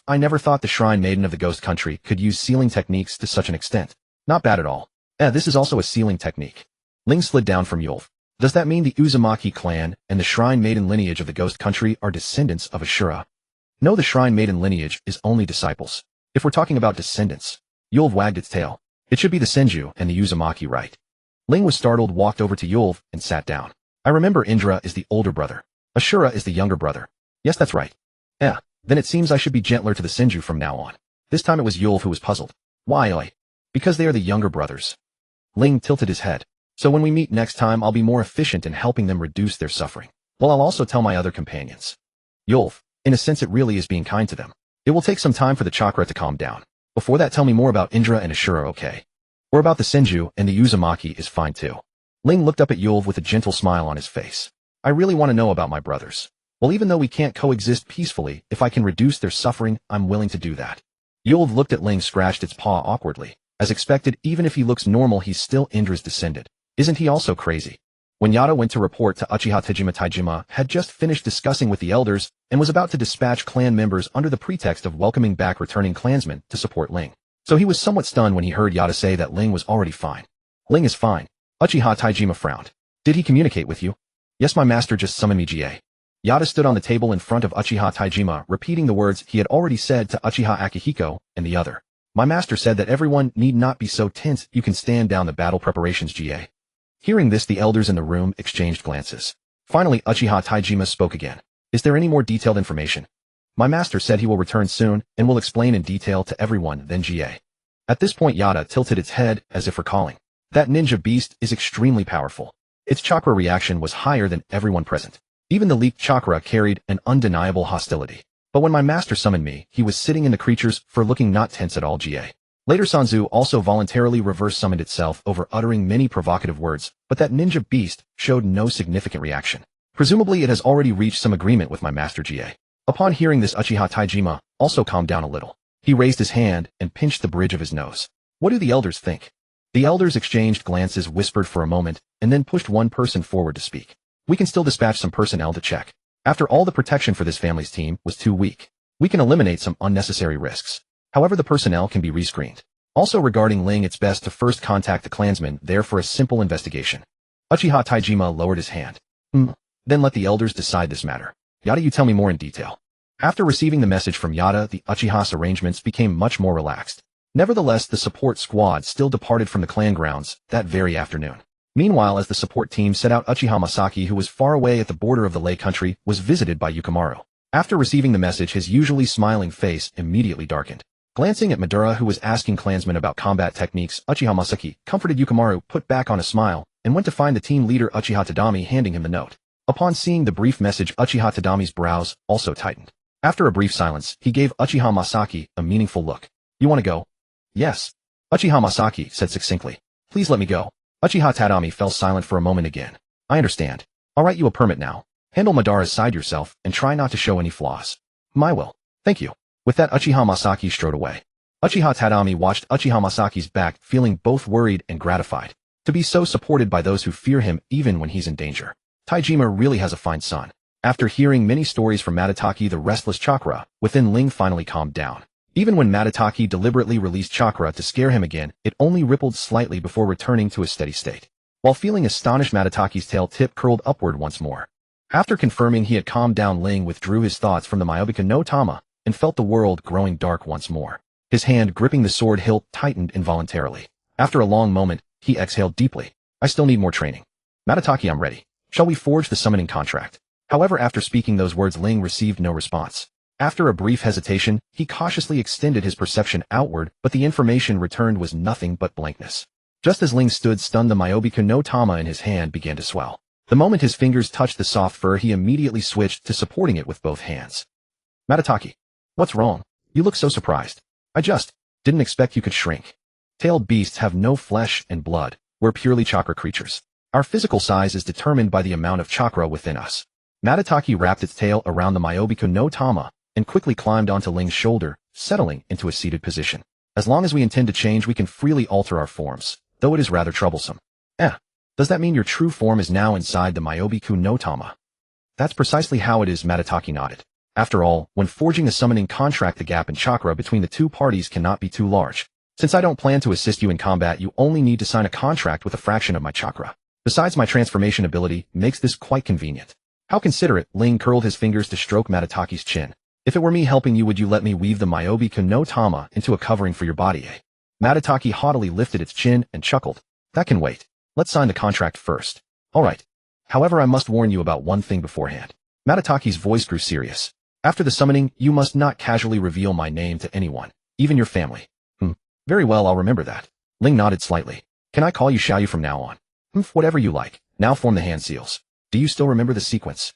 I never thought the Shrine Maiden of the Ghost Country could use sealing techniques to such an extent. Not bad at all. This is also a sealing technique. Ling slid down from Yulv. Does that mean the Uzumaki clan and the Shrine Maiden lineage of the Ghost Country are descendants of Ashura? No, the Shrine Maiden lineage is only disciples. If we're talking about descendants, Yulv wagged its tail. It should be the Senju and the Uzumaki, right? Ling was startled, walked over to Yulv, and sat down. I remember Indra is the older brother. Ashura is the younger brother. Yes, that's right. Then it seems I should be gentler to the Senju from now on. This time it was Yulv who was puzzled. Why, oi? Because they are the younger brothers. Ling tilted his head. So when we meet next time, I'll be more efficient in helping them reduce their suffering. Well, I'll also tell my other companions. Yulv, in a sense, it really is being kind to them. It will take some time for the chakra to calm down. Before that, tell me more about Indra and Ashura, okay? Or about the Senju and the Uzumaki is fine too. Ling looked up at Yulv with a gentle smile on his face. I really want to know about my brothers. Well, even though we can't coexist peacefully, if I can reduce their suffering, I'm willing to do that. Yulv looked at Ling, scratched its paw awkwardly. As expected, even if he looks normal, he's still Indra's descendant. Isn't he also crazy? When Yada went to report to Uchiha Taijima had just finished discussing with the elders and was about to dispatch clan members under the pretext of welcoming back returning clansmen to support Ling. So he was somewhat stunned when he heard Yada say that Ling was already fine. Ling is fine. Uchiha Taijima frowned. Did he communicate with you? Yes, my master just summoned me, GA. Yada stood on the table in front of Uchiha Taijima, repeating the words he had already said to Uchiha Akihiko and the other. My master said that everyone need not be so tense, you can stand down the battle preparations, GA. Hearing this, the elders in the room exchanged glances. Finally, Uchiha Taijima spoke again. Is there any more detailed information? My master said he will return soon and will explain in detail to everyone, then GA. At this point, Yada tilted its head as if recalling. That ninja beast is extremely powerful. Its chakra reaction was higher than everyone present. Even the leaked chakra carried an undeniable hostility. But when my master summoned me, he was sitting in the creature's fur, looking not tense at all, GA. Later, Sanzu also voluntarily reverse summoned itself over uttering many provocative words, but that ninja beast showed no significant reaction. Presumably it has already reached some agreement with my master, GA. Upon hearing this, Uchiha Taijima also calmed down a little. He raised his hand and pinched the bridge of his nose. What do the elders think? The elders exchanged glances, whispered for a moment, and then pushed one person forward to speak. We can still dispatch some personnel to check. After all, the protection for this family's team was too weak. We can eliminate some unnecessary risks. However, the personnel can be rescreened. Also, regarding Ling, it's best to first contact the clansmen there for a simple investigation. Uchiha Taijima lowered his hand. Then let the elders decide this matter. Yada, you tell me more in detail. After receiving the message from Yada, the Uchiha's arrangements became much more relaxed. Nevertheless, the support squad still departed from the clan grounds that very afternoon. Meanwhile, as the support team set out, Uchiha Masaki, who was far away at the border of the Lei country, was visited by Yukimaru. After receiving the message, his usually smiling face immediately darkened. Glancing at Madara, who was asking clansmen about combat techniques, Uchiha Masaki comforted Yukimaru, put back on a smile, and went to find the team leader Uchiha Tadami, handing him the note. Upon seeing the brief message, Uchiha Tadami's brows also tightened. After a brief silence, he gave Uchiha Masaki a meaningful look. You want to go? Yes. Uchiha Masaki said succinctly. Please let me go. Uchiha Tadami fell silent for a moment again. I understand. I'll write you a permit now. Handle Madara's side yourself and try not to show any flaws. I will. Thank you. With that, Uchiha Masaki strode away. Uchiha Tadami watched Uchiha Masaki's back, feeling both worried and gratified. To be so supported by those who fear him even when he's in danger. Taijima really has a fine son. After hearing many stories from Matataki, the restless chakra within Ling finally calmed down. Even when Matataki deliberately released chakra to scare him again, it only rippled slightly before returning to a steady state. While feeling astonished, Matataki's tail tip curled upward once more. After confirming he had calmed down, Ling withdrew his thoughts from the Myobika no Tama and felt the world growing dark once more. His hand gripping the sword hilt tightened involuntarily. After a long moment, he exhaled deeply. I still need more training. Matataki, I'm ready. Shall we forge the summoning contract? However, after speaking those words, Ling received no response. After a brief hesitation, he cautiously extended his perception outward, but the information returned was nothing but blankness. Just as Ling stood stunned, the Myobika no Tama in his hand began to swell. The moment his fingers touched the soft fur, he immediately switched to supporting it with both hands. Matataki, what's wrong? You look so surprised. I just didn't expect you could shrink. Tailed beasts have no flesh and blood. We're purely chakra creatures. Our physical size is determined by the amount of chakra within us. Matataki wrapped its tail around the Myobika no Tama and quickly climbed onto Ling's shoulder, settling into a seated position. As long as we intend to change, we can freely alter our forms, though it is rather troublesome. Does that mean your true form is now inside the Myobika no Tama? That's precisely how it is, Matataki nodded. After all, when forging a summoning contract, the gap in chakra between the two parties cannot be too large. Since I don't plan to assist you in combat, you only need to sign a contract with a fraction of my chakra. Besides, my transformation ability makes this quite convenient. How considerate. Ling curled his fingers to stroke Matataki's chin. If it were me helping you, would you let me weave the Myobika no Tama into a covering for your body, eh? Matataki haughtily lifted its chin and chuckled. That can wait. Let's sign the contract first. All right. However, I must warn you about one thing beforehand. Matataki's voice grew serious. After the summoning, you must not casually reveal my name to anyone, even your family. Very well, I'll remember that. Ling nodded slightly. Can I call you Xiaoyu from now on? Whatever you like. Now form the hand seals. Do you still remember the sequence?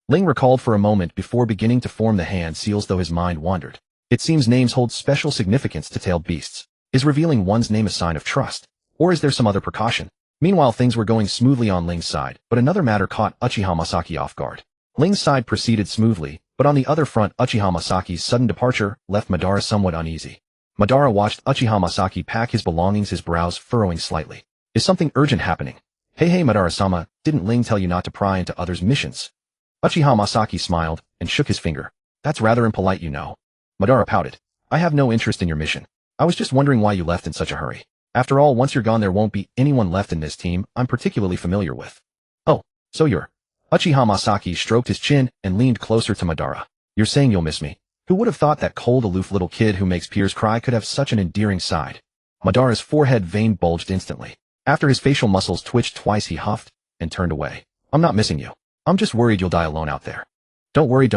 Ling recalled for a moment before beginning to form the hand seals, though his mind wandered. It seems names hold special significance to tailed beasts. Is revealing one's name a sign of trust? Or is there some other precaution? Meanwhile, things were going smoothly on Ling's side, but another matter caught Uchiha Masaki off guard. Ling's side proceeded smoothly, but on the other front, Uchiha Masaki's sudden departure left Madara somewhat uneasy. Madara watched Uchiha Masaki pack his belongings, his brows furrowing slightly. Is something urgent happening? Hey Madara-sama, didn't Ling tell you not to pry into others' missions? Uchiha Masaki smiled and shook his finger. That's rather impolite, you know. Madara pouted. I have no interest in your mission. I was just wondering why you left in such a hurry. After all, once you're gone, there won't be anyone left in this team I'm particularly familiar with. Oh, so you're... Uchiha Masaki stroked his chin and leaned closer to Madara. You're saying you'll miss me? Who would have thought that cold, aloof little kid who makes peers cry could have such an endearing side? Madara's forehead vein bulged instantly. After his facial muscles twitched twice, he huffed and turned away. I'm not missing you. I'm just worried you'll die alone out there. Don't worry.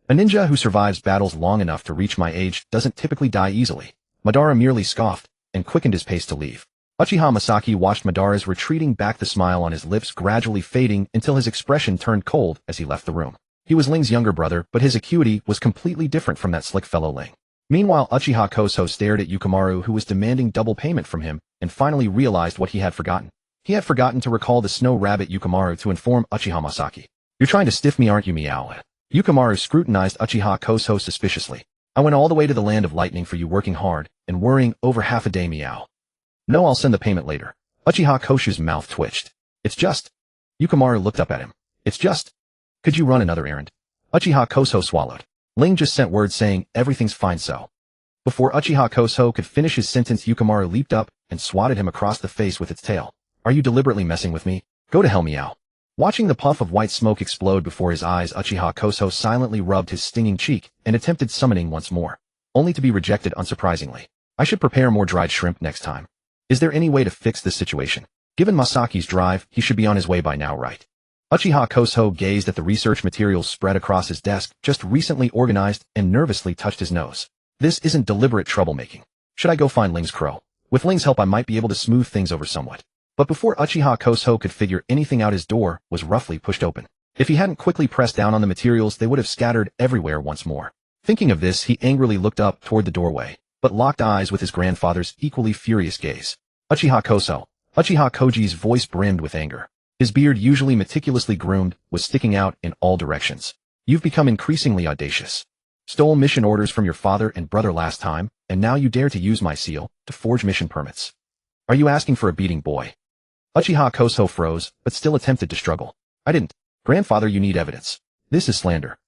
A ninja who survives battles long enough to reach my age doesn't typically die easily. Madara merely scoffed and quickened his pace to leave. Uchiha Masaki watched Madara's retreating back, the smile on his lips gradually fading until his expression turned cold as he left the room. He was Ling's younger brother, but his acuity was completely different from that slick fellow Ling. Meanwhile, Uchiha Koso stared at Yukimaru, who was demanding double payment from him, and finally realized what he had forgotten. He had forgotten to recall the snow rabbit Yukimaru to inform Uchiha Masaki. You're trying to stiff me, aren't you, Meow? Yukimaru scrutinized Uchiha Koso suspiciously. I went all the way to the land of lightning for you, working hard and worrying over half a day, Meow. No, I'll send the payment later. Uchiha Kosu's mouth twitched. It's just... Yukimaru looked up at him. It's just... Could you run another errand? Uchiha Koso swallowed. Ling just sent word saying everything's fine, so... Before Uchiha Koso could finish his sentence, Yukimaru leaped up and swatted him across the face with its tail. Are you deliberately messing with me? Go to hell, Meow. Watching the puff of white smoke explode before his eyes, Uchiha Koso silently rubbed his stinging cheek and attempted summoning once more, only to be rejected unsurprisingly. I should prepare more dried shrimp next time. Is there any way to fix this situation? Given Masaki's drive, he should be on his way by now, right? Uchiha Koso gazed at the research materials spread across his desk, just recently organized, and nervously touched his nose. This isn't deliberate troublemaking. Should I go find Ling's crow? With Ling's help, I might be able to smooth things over somewhat. But before Uchiha Koso could figure anything out, his door was roughly pushed open. If he hadn't quickly pressed down on the materials, they would have scattered everywhere once more. Thinking of this, he angrily looked up toward the doorway, but locked eyes with his grandfather's equally furious gaze. Uchiha Koso. Uchiha Koji's voice brimmed with anger. His beard, usually meticulously groomed, was sticking out in all directions. You've become increasingly audacious. Stole mission orders from your father and brother last time, and now you dare to use my seal to forge mission permits. Are you asking for a beating, boy? Uchiha Koso froze, but still attempted to struggle. I didn't. Grandfather, you need evidence. This is slander.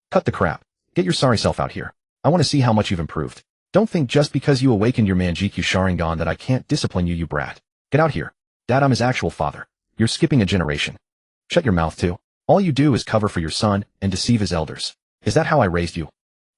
Cut the crap. Get your sorry self out here. I want to see how much you've improved. Don't think just because you awakened your Manjikyu Sharingan that I can't discipline you, you brat. Get out here. Dad, I'm his actual father. You're skipping a generation. Shut your mouth too. All you do is cover for your son and deceive his elders. Is that how I raised you?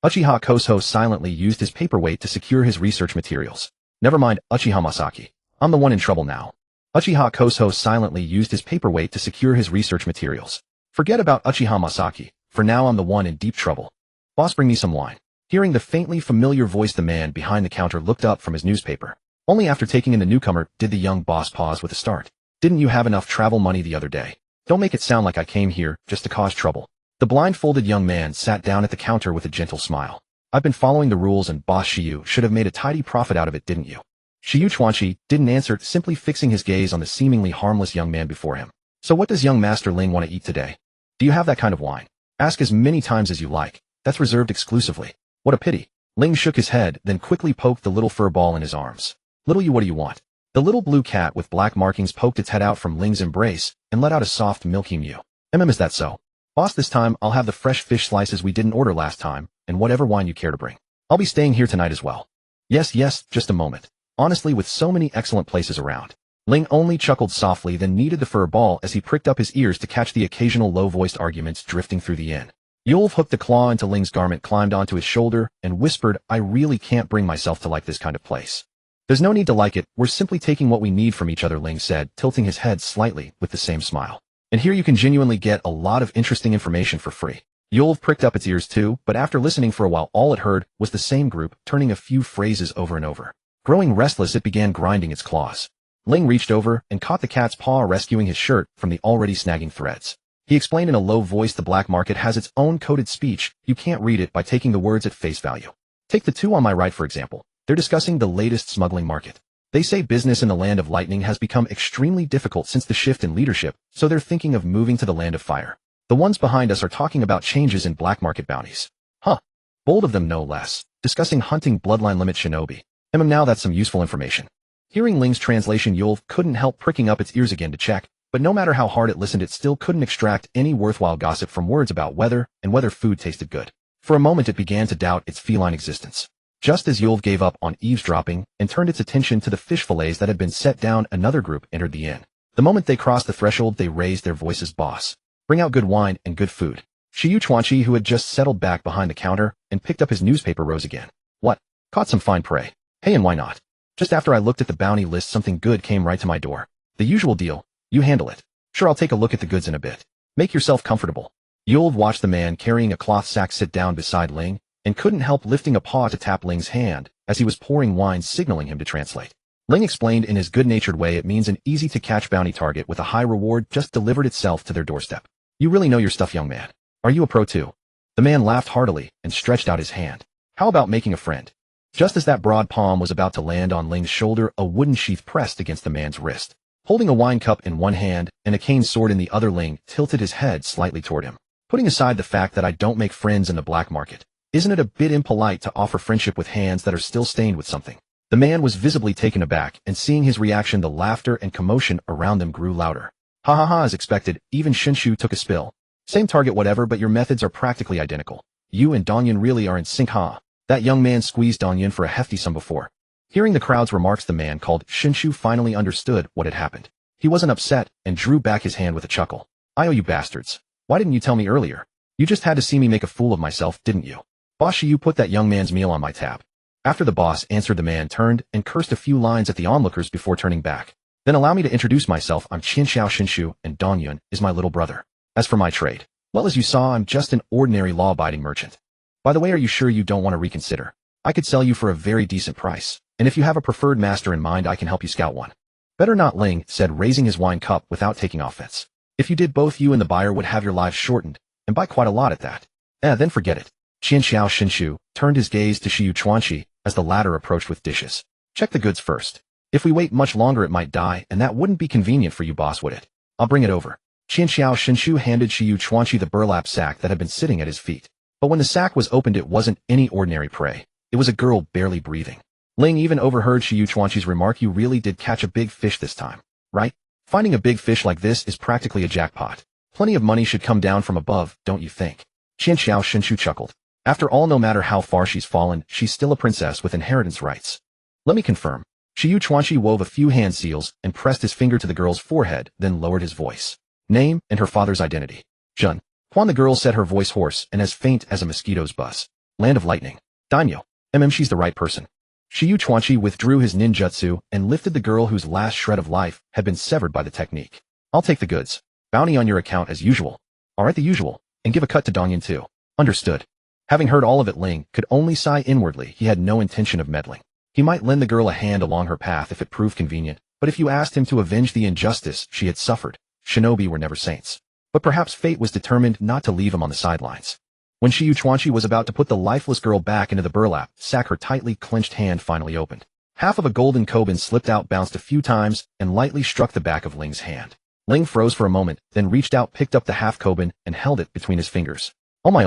Uchiha Koso silently used his paperweight to secure his research materials. Never mind, Uchiha Masaki. I'm the one in trouble now. Uchiha Koso silently used his paperweight to secure his research materials. Forget about Uchiha Masaki. For now I'm the one in deep trouble. Boss, bring me some wine. Hearing the faintly familiar voice, the man behind the counter looked up from his newspaper. Only after taking in the newcomer did the young boss pause with a start. Didn't you have enough travel money the other day? Don't make it sound like I came here just to cause trouble. The blindfolded young man sat down at the counter with a gentle smile. I've been following the rules and Boss Shiyu should have made a tidy profit out of it, didn't you? Shiyu Chuanqi didn't answer, simply fixing his gaze on the seemingly harmless young man before him. So what does young Master Ling want to eat today? Do you have that kind of wine? Ask as many times as you like. That's reserved exclusively. What a pity. Ling shook his head, then quickly poked the little fur ball in his arms. Little you, what do you want? The little blue cat with black markings poked its head out from Ling's embrace and let out a soft milky mew. Is that so? Boss, this time I'll have the fresh fish slices we didn't order last time, and whatever wine you care to bring. I'll be staying here tonight as well. Yes, just a moment. Honestly, with so many excellent places around. Ling only chuckled softly, then kneaded the fur ball as he pricked up his ears to catch the occasional low-voiced arguments drifting through the inn. Yulv hooked a claw into Ling's garment, climbed onto his shoulder, and whispered, I really can't bring myself to like this kind of place. There's no need to like it, we're simply taking what we need from each other, Ling said, tilting his head slightly with the same smile. And here you can genuinely get a lot of interesting information for free. Yulv pricked up its ears too, but after listening for a while all it heard was the same group, turning a few phrases over and over. Growing restless, it began grinding its claws. Ling reached over and caught the cat's paw, rescuing his shirt from the already snagging threads. He explained in a low voice, the black market has its own coded speech, you can't read it by taking the words at face value. Take the two on my right for example. They're discussing the latest smuggling market. They say business in the land of lightning has become extremely difficult since the shift in leadership, so they're thinking of moving to the land of fire. The ones behind us are talking about changes in black market bounties. Huh. Bold of them no less. Discussing hunting bloodline limit shinobi. Now that's some useful information. Hearing Ling's translation, Yulv couldn't help pricking up its ears again to check, but no matter how hard it listened it still couldn't extract any worthwhile gossip from words about weather and whether food tasted good. For a moment it began to doubt its feline existence. Just as Yulv gave up on eavesdropping and turned its attention to the fish fillets that had been set down, another group entered the inn. The moment they crossed the threshold they raised their voices. Boss, bring out good wine and good food. Shiyu Chuanqi, who had just settled back behind the counter and picked up his newspaper, rose again. What? Caught some fine prey. Hey, and why not? Just after I looked at the bounty list something good came right to my door. The usual deal. You handle it. Sure, I'll take a look at the goods in a bit. Make yourself comfortable. Yulv watched the man carrying a cloth sack sit down beside Ling, and couldn't help lifting a paw to tap Ling's hand as he was pouring wine, signaling him to translate. Ling explained in his good-natured way it means an easy-to-catch bounty target with a high reward just delivered itself to their doorstep. You really know your stuff, young man. Are you a pro too? The man laughed heartily and stretched out his hand. How about making a friend? Just as that broad palm was about to land on Ling's shoulder, a wooden sheath pressed against the man's wrist. Holding a wine cup in one hand and a cane sword in the other, Ling tilted his head slightly toward him. Putting aside the fact that I don't make friends in the black market, isn't it a bit impolite to offer friendship with hands that are still stained with something? The man was visibly taken aback, and seeing his reaction the laughter and commotion around them grew louder. Ha ha ha, as expected, even Shinshu took a spill. Same target whatever, but your methods are practically identical. You and Dongyun really are in sync, huh? That young man squeezed Dongyun for a hefty sum before. Hearing the crowd's remarks, the man called Shinshu finally understood what had happened. He wasn't upset and drew back his hand with a chuckle. I owe you bastards. Why didn't you tell me earlier? You just had to see me make a fool of myself, didn't you? Boss Shiyu put that young man's meal on my tab. After the boss answered, the man turned and cursed a few lines at the onlookers before turning back. Then allow me to introduce myself. I'm Qianxiao Shinshu, and Dongyun is my little brother. As for my trade, well, as you saw, I'm just an ordinary law-abiding merchant. By the way, are you sure you don't want to reconsider? I could sell you for a very decent price, and if you have a preferred master in mind, I can help you scout one. Better not, Ling said, raising his wine cup without taking offense. If you did, both you and the buyer would have your lives shortened, and by quite a lot at that. Then forget it. Qianxiao Shinshu turned his gaze to Shiyu Chuanqi as the latter approached with dishes. Check the goods first. If we wait much longer it might die, and that wouldn't be convenient for you, boss, would it? I'll bring it over. Qianxiao Shinshu handed Shiyu Chuanqi the burlap sack that had been sitting at his feet. But when the sack was opened it wasn't any ordinary prey. It was a girl barely breathing. Ling even overheard Shiyu Chuanqi's remark, you really did catch a big fish this time, right? Finding a big fish like this is practically a jackpot. Plenty of money should come down from above, don't you think? Qianxiao Shinshu chuckled. After all, no matter how far she's fallen, she's still a princess with inheritance rights. Let me confirm. Shiyu Chuanqi wove a few hand seals and pressed his finger to the girl's forehead, then lowered his voice. Name and her father's identity. Jun. Quan. The girl said, her voice hoarse and as faint as a mosquito's buzz. Land of Lightning. Daimyo. She's the right person. Shiyu Chuanqi withdrew his ninjutsu and lifted the girl whose last shred of life had been severed by the technique. I'll take the goods. Bounty on your account as usual. Alright, the usual. And give a cut to Dongyan too. Understood. Having heard all of it, Ling could only sigh inwardly. He had no intention of meddling. He might lend the girl a hand along her path if it proved convenient, but if you asked him to avenge the injustice she had suffered, shinobi were never saints. But perhaps fate was determined not to leave him on the sidelines. When Shiyu Chuanqi was about to put the lifeless girl back into the burlap sack, her tightly clenched hand finally opened. Half of a golden koban slipped out, bounced a few times, and lightly struck the back of Ling's hand. Ling froze for a moment, then reached out, picked up the half koban, and held it between his fingers. Oh my,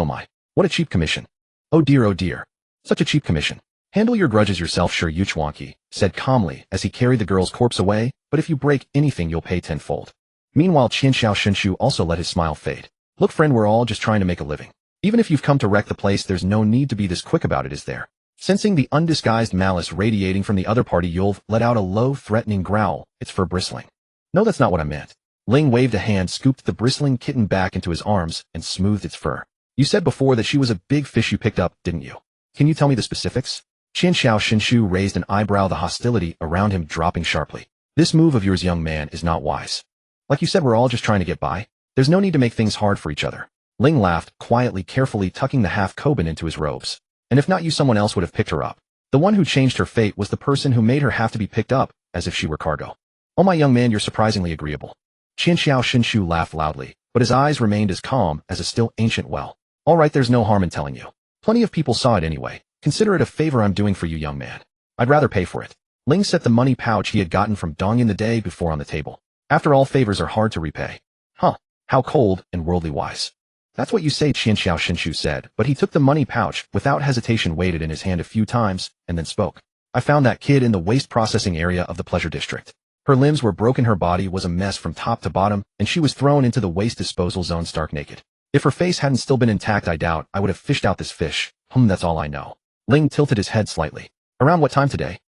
what a cheap commission. Oh dear. Such a cheap commission. Handle your grudges yourself, Shiyu Chuanqi said calmly as he carried the girl's corpse away, but if you break anything you'll pay tenfold. Meanwhile, Qianxiao Shinshu also let his smile fade. Look friend, we're all just trying to make a living. Even if you've come to wreck the place, there's no need to be this quick about it, is there? Sensing the undisguised malice radiating from the other party, Yulv let out a low, threatening growl, its fur bristling. No, that's not what I meant. Ling waved a hand, scooped the bristling kitten back into his arms, and smoothed its fur. You said before that she was a big fish you picked up, didn't you? Can you tell me the specifics? Qianxiao Shinshu raised an eyebrow, the hostility around him dropping sharply. This move of yours, young man, is not wise. Like you said, we're all just trying to get by. There's no need to make things hard for each other. Ling laughed, quietly, carefully tucking the half koban into his robes. And if not you, someone else would have picked her up. The one who changed her fate was the person who made her have to be picked up, as if she were cargo. Oh my young man, you're surprisingly agreeable. Qianxiao Shinshu laughed loudly, but his eyes remained as calm as a still ancient well. All right, there's no harm in telling you. Plenty of people saw it anyway. Consider it a favor I'm doing for you, young man. I'd rather pay for it. Ling set the money pouch he had gotten from Dongyan the day before on the table. After all, favors are hard to repay. Huh, how cold and worldly wise. That's what you say, Qianxiao Shinshu said, but he took the money pouch, without hesitation weighed it in his hand a few times, and then spoke. I found that kid in the waste processing area of the pleasure district. Her limbs were broken, her body was a mess from top to bottom, and she was thrown into the waste disposal zone stark naked. If her face hadn't still been intact, I doubt I would have fished out this fish. That's all I know. Ling tilted his head slightly. Around what time today?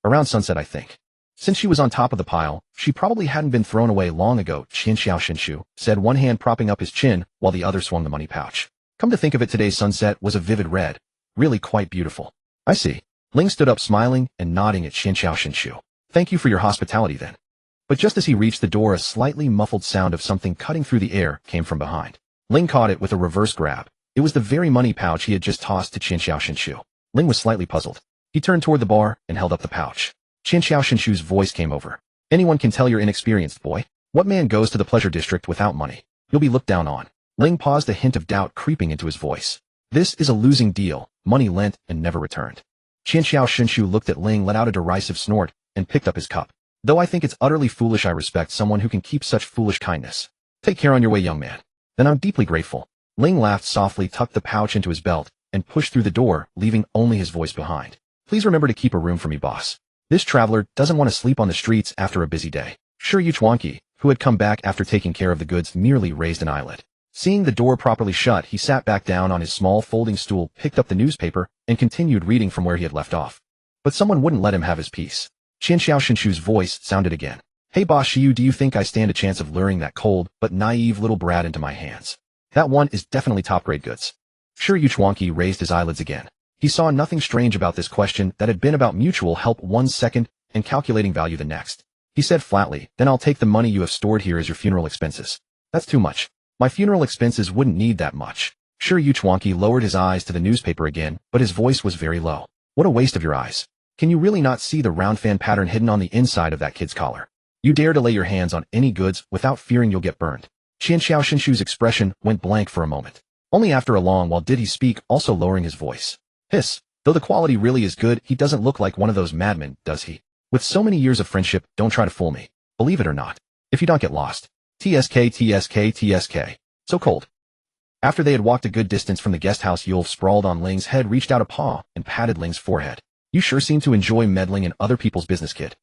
Around sunset, I think. Since she was on top of the pile, she probably hadn't been thrown away long ago, Qianxiao Shinshu said, one hand propping up his chin while the other swung the money pouch. Come to think of it, today's sunset was a vivid red. Really quite beautiful. I see. Ling stood up, smiling and nodding at Qianxiao Shinshu. Thank you for your hospitality then. But just as he reached the door, a slightly muffled sound of something cutting through the air came from behind. Ling caught it with a reverse grab. It was the very money pouch he had just tossed to Qianxiao Shinshu. Ling was slightly puzzled. He turned toward the bar and held up the pouch. Qianxiao Shinshu's voice came over. Anyone can tell you're inexperienced, boy. What man goes to the pleasure district without money? You'll be looked down on. Ling paused, a hint of doubt creeping into his voice. This is a losing deal, money lent and never returned. Qianxiao Shinshu looked at Ling, let out a derisive snort, and picked up his cup. Though I think it's utterly foolish, I respect someone who can keep such foolish kindness. Take care on your way, young man. Then I'm deeply grateful. Ling laughed softly, tucked the pouch into his belt, and pushed through the door, leaving only his voice behind. Please remember to keep a room for me, boss. This traveler doesn't want to sleep on the streets after a busy day. Shiyu Chuanqi, who had come back after taking care of the goods, merely raised an eyelid. Seeing the door properly shut, he sat back down on his small folding stool, picked up the newspaper, and continued reading from where he had left off. But someone wouldn't let him have his peace. Qianxiao Shinshu's voice sounded again. Hey boss Shiyu, do you think I stand a chance of luring that cold but naive little brat into my hands? That one is definitely top-grade goods. Shiyu Chuanqi raised his eyelids again. He saw nothing strange about this question that had been about mutual help one second and calculating value the next. He said flatly, then I'll take the money you have stored here as your funeral expenses. That's too much. My funeral expenses wouldn't need that much. Shiyu Chuanqi lowered his eyes to the newspaper again, but his voice was very low. What a waste of your eyes. Can you really not see the round fan pattern hidden on the inside of that kid's collar? You dare to lay your hands on any goods without fearing you'll get burned. Qianxiao Shinshu's expression went blank for a moment. Only after a long while did he speak, also lowering his voice. Hiss. Though the quality really is good, he doesn't look like one of those madmen, does he? With so many years of friendship, don't try to fool me. Believe it or not. If you don't get lost. TSK. So cold. After they had walked a good distance from the guest house, Yulf sprawled on Ling's head, reached out a paw, and patted Ling's forehead. You sure seem to enjoy meddling in other people's business, kid.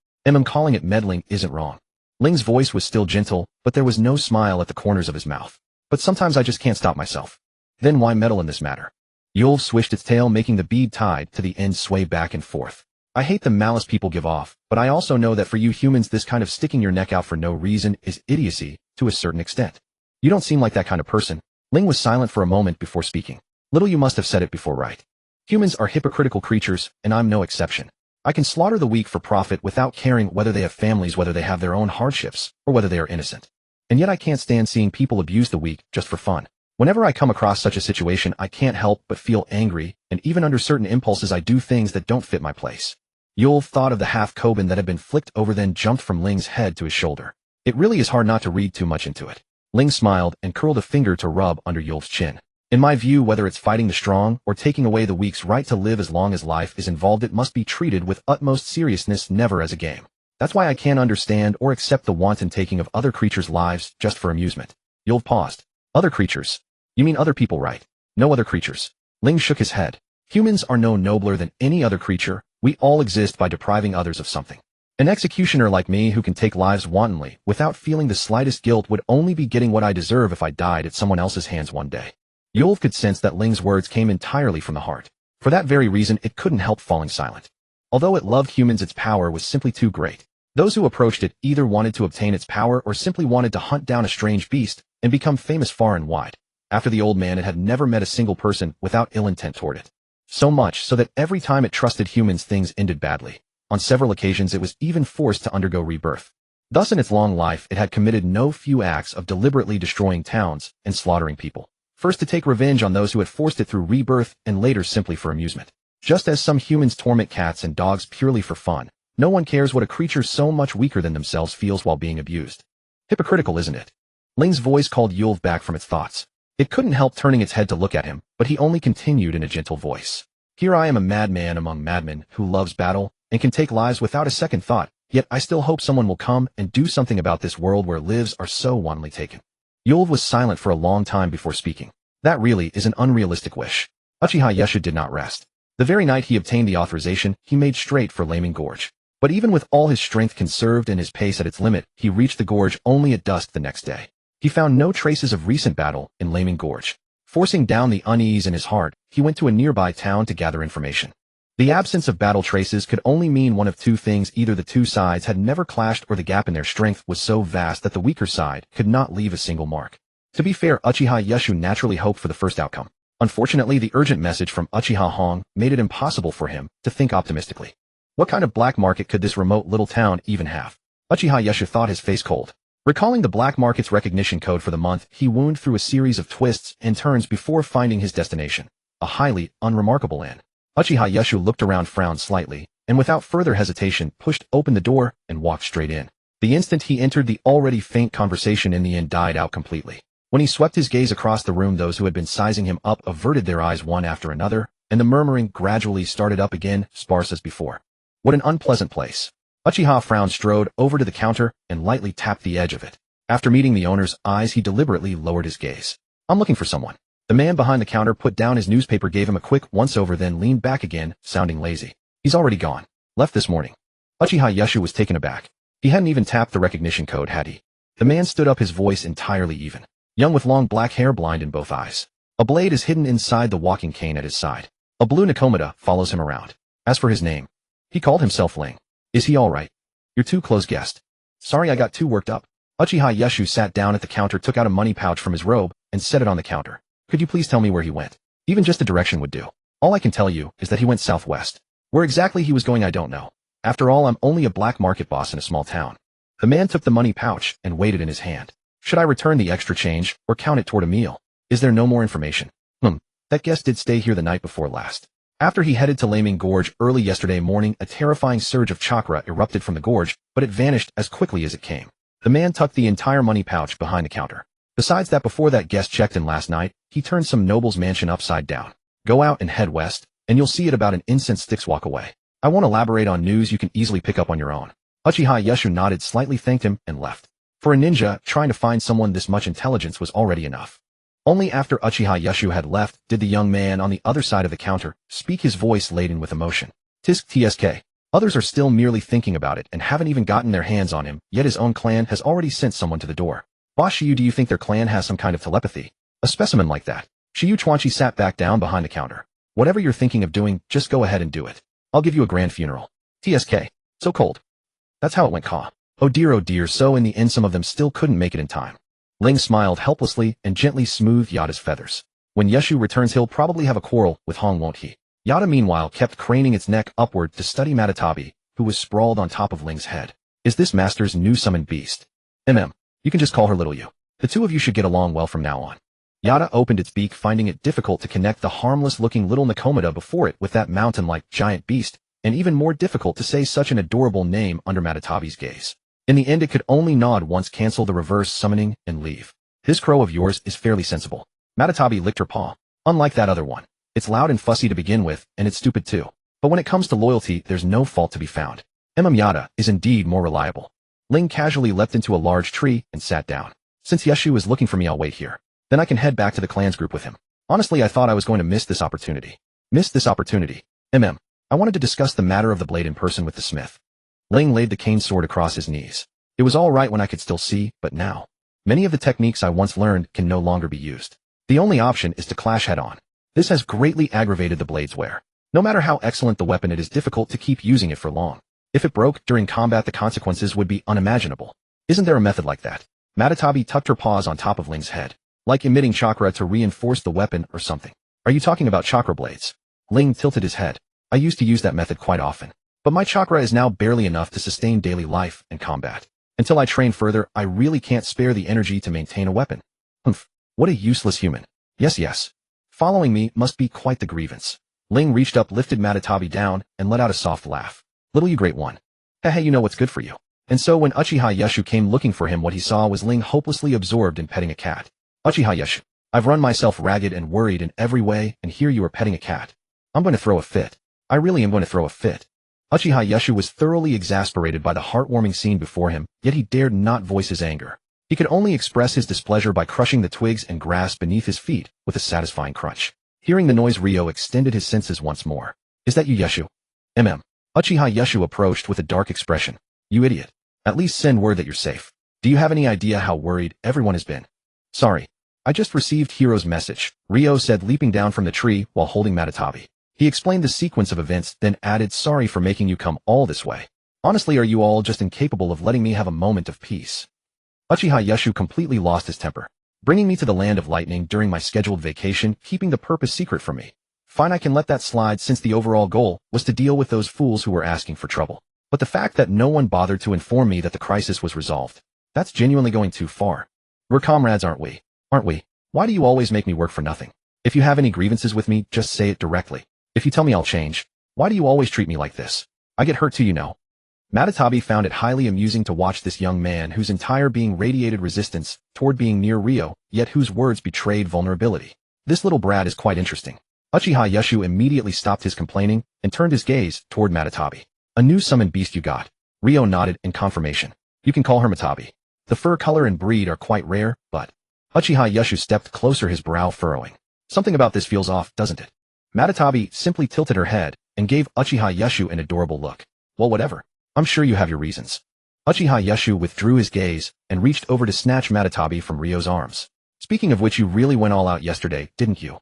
Calling it meddling isn't wrong. Ling's voice was still gentle, but there was no smile at the corners of his mouth. But sometimes I just can't stop myself. Then why meddle in this matter? Yulv swished its tail, making the bead tied to the end sway back and forth. I hate the malice people give off, but I also know that for you humans this kind of sticking your neck out for no reason is idiocy to a certain extent. You don't seem like that kind of person. Ling was silent for a moment before speaking. Little you must have said it before, right? Humans are hypocritical creatures, and I'm no exception. I can slaughter the weak for profit without caring whether they have families, whether they have their own hardships, or whether they are innocent. And yet I can't stand seeing people abuse the weak just for fun. Whenever I come across such a situation, I can't help but feel angry, and even under certain impulses I do things that don't fit my place. Yulv thought of the half-koban that had been flicked over, then jumped from Ling's head to his shoulder. It really is hard not to read too much into it. Ling smiled and curled a finger to rub under Yulv's chin. In my view, whether it's fighting the strong or taking away the weak's right to live as long as life is involved, it must be treated with utmost seriousness, never as a game. That's why I can't understand or accept the wanton taking of other creatures' lives just for amusement. Yulv paused. Other creatures? You mean other people, right? No other creatures. Ling shook his head. Humans are no nobler than any other creature. We all exist by depriving others of something. An executioner like me who can take lives wantonly without feeling the slightest guilt would only be getting what I deserve if I died at someone else's hands one day. Yulv could sense that Ling's words came entirely from the heart. For that very reason, it couldn't help falling silent. Although it loved humans, its power was simply too great. Those who approached it either wanted to obtain its power or simply wanted to hunt down a strange beast and become famous far and wide. After the old man, it had never met a single person without ill intent toward it. So much so that every time it trusted humans, things ended badly. On several occasions, it was even forced to undergo rebirth. Thus, in its long life, it had committed no few acts of deliberately destroying towns and slaughtering people. First to take revenge on those who had forced it through rebirth, and later simply for amusement. Just as some humans torment cats and dogs purely for fun, no one cares what a creature so much weaker than themselves feels while being abused. Hypocritical, isn't it? Ling's voice called Yulv back from its thoughts. It couldn't help turning its head to look at him, but he only continued in a gentle voice. Here I am, a madman among madmen who loves battle and can take lives without a second thought, yet I still hope someone will come and do something about this world where lives are so wantonly taken. Yulv was silent for a long time before speaking. That really is an unrealistic wish. Uchiha Yeshu did not rest. The very night he obtained the authorization, he made straight for Laming Gorge. But even with all his strength conserved and his pace at its limit, he reached the gorge only at dusk the next day. He found no traces of recent battle in Laming Gorge. Forcing down the unease in his heart, he went to a nearby town to gather information. The absence of battle traces could only mean one of two things: either the two sides had never clashed, or the gap in their strength was so vast that the weaker side could not leave a single mark. To be fair, Uchiha Yeshu naturally hoped for the first outcome. Unfortunately, the urgent message from Uchiha Hong made it impossible for him to think optimistically. What kind of black market could this remote little town even have? Uchiha Yeshu thought, his face cold. Recalling the black market's recognition code for the month, he wound through a series of twists and turns before finding his destination, a highly unremarkable inn. Uchiha Yeshu looked around, frowned slightly, and without further hesitation pushed open the door and walked straight in. The instant he entered, the already faint conversation in the inn died out completely. When he swept his gaze across the room, those who had been sizing him up averted their eyes one after another, and the murmuring gradually started up again, sparse as before. What an unpleasant place. Uchiha frowned, strode over to the counter, and lightly tapped the edge of it. After meeting the owner's eyes, he deliberately lowered his gaze. I'm looking for someone. The man behind the counter put down his newspaper, gave him a quick once-over, then leaned back again, sounding lazy. He's already gone. Left this morning. Uchiha Yeshu was taken aback. He hadn't even tapped the recognition code, had he? The man stood up, his voice entirely even. Young with long black hair, blind in both eyes. A blade is hidden inside the walking cane at his side. A blue Nakomata follows him around. As for his name, he called himself Ling. Is he all right? You're too close, guest. Sorry, I got too worked up. Uchiha Yeshu sat down at the counter, took out a money pouch from his robe, and set it on the counter. Could you please tell me where he went? Even just a direction would do. All I can tell you is that he went southwest. Where exactly he was going, I don't know. After all, I'm only a black market boss in a small town. The man took the money pouch and weighed it in his hand. Should I return the extra change or count it toward a meal? Is there no more information? That guest did stay here the night before last. After he headed to Laming Gorge early yesterday morning, a terrifying surge of chakra erupted from the gorge, but it vanished as quickly as it came. The man tucked the entire money pouch behind the counter. Besides that, before that guest checked in last night, he turned some noble's mansion upside down. Go out and head west, and you'll see it about an incense stick's walk away. I won't elaborate on news you can easily pick up on your own. Uchiha Yeshu nodded, slightly thanked him, and left. For a ninja, trying to find someone this much intelligence was already enough. Only after Uchiha Yeshu had left did the young man on the other side of the counter speak, his voice laden with emotion. Tisk tsk. Others are still merely thinking about it and haven't even gotten their hands on him, yet his own clan has already sent someone to the door. Boss Shiyu, do you think their clan has some kind of telepathy? A specimen like that. Shiyu Chuanchi sat back down behind the counter. Whatever you're thinking of doing, just go ahead and do it. I'll give you a grand funeral. TSK. So cold. That's how it went, Ka. Oh dear, so in the end some of them still couldn't make it in time. Ling smiled helplessly and gently smoothed Yada's feathers. When Yeshu returns he'll probably have a quarrel with Hong, won't he? Yada meanwhile kept craning its neck upward to study Matatabi, who was sprawled on top of Ling's head. Is this Master's new summoned beast? You can just call her little you. The two of you should get along well from now on. Yada opened its beak, finding it difficult to connect the harmless-looking little Nakomata before it with that mountain-like giant beast, and even more difficult to say such an adorable name under Matatabi's gaze. In the end it could only nod once, cancel the reverse summoning, and leave. This crow of yours is fairly sensible. Matatabi licked her paw. Unlike that other one. It's loud and fussy to begin with, and it's stupid too. But when it comes to loyalty, there's no fault to be found. Yada is indeed more reliable. Ling casually leapt into a large tree and sat down. Since Yeshu is looking for me, I'll wait here. Then I can head back to the clan's group with him. Honestly, I thought I was going to miss this opportunity. I wanted to discuss the matter of the blade in person with the smith. Ling laid the cane sword across his knees. It was all right when I could still see, but now. Many of the techniques I once learned can no longer be used. The only option is to clash head-on. This has greatly aggravated the blade's wear. No matter how excellent the weapon, it is difficult to keep using it for long. If it broke during combat, the consequences would be unimaginable. Isn't there a method like that? Matatabi tucked her paws on top of Ling's head, like emitting chakra to reinforce the weapon or something. Are you talking about chakra blades? Ling tilted his head. I used to use that method quite often. But my chakra is now barely enough to sustain daily life and combat. Until I train further, I really can't spare the energy to maintain a weapon. What a useless human. Yes. Following me must be quite the grievance. Ling reached up, lifted Matatabi down, and let out a soft laugh. Little you great one. Hey, you know what's good for you. And so when Uchiha Yeshu came looking for him, what he saw was Ling hopelessly absorbed in petting a cat. Uchiha Yeshu, I've run myself ragged and worried in every way, and here you are petting a cat. I'm going to throw a fit. I really am going to throw a fit. Uchiha Yeshu was thoroughly exasperated by the heartwarming scene before him, yet he dared not voice his anger. He could only express his displeasure by crushing the twigs and grass beneath his feet with a satisfying crunch. Hearing the noise, Ryo extended his senses once more. Is that you, Yeshu? Uchiha Yeshu approached with a dark expression. You idiot. At least send word that you're safe. Do you have any idea how worried everyone has been? Sorry. I just received Hiro's message, Ryo said, leaping down from the tree while holding Matatabi. He explained the sequence of events, then added, sorry for making you come all this way. Honestly, are you all just incapable of letting me have a moment of peace? Uchiha Yeshu completely lost his temper. Bringing me to the land of lightning during my scheduled vacation, keeping the purpose secret from me. Fine, I can let that slide since the overall goal was to deal with those fools who were asking for trouble. But the fact that no one bothered to inform me that the crisis was resolved, that's genuinely going too far. We're comrades, aren't we? Why do you always make me work for nothing? If you have any grievances with me, just say it directly. If you tell me, I'll change. Why do you always treat me like this? I get hurt too, you know. Matatabi found it highly amusing to watch this young man whose entire being radiated resistance toward being near Ryo, yet whose words betrayed vulnerability. This little brat is quite interesting. Uchiha Yeshu immediately stopped his complaining and turned his gaze toward Matatabi. A new summoned beast you got. Ryo nodded in confirmation. You can call her Matabi. The fur color and breed are quite rare, but... Uchiha Yeshu stepped closer, his brow furrowing. Something about this feels off, doesn't it? Matatabi simply tilted her head and gave Uchiha Yeshu an adorable look. Well, whatever. I'm sure you have your reasons. Uchiha Yeshu withdrew his gaze and reached over to snatch Matatabi from Ryo's arms. Speaking of which, you really went all out yesterday, didn't you?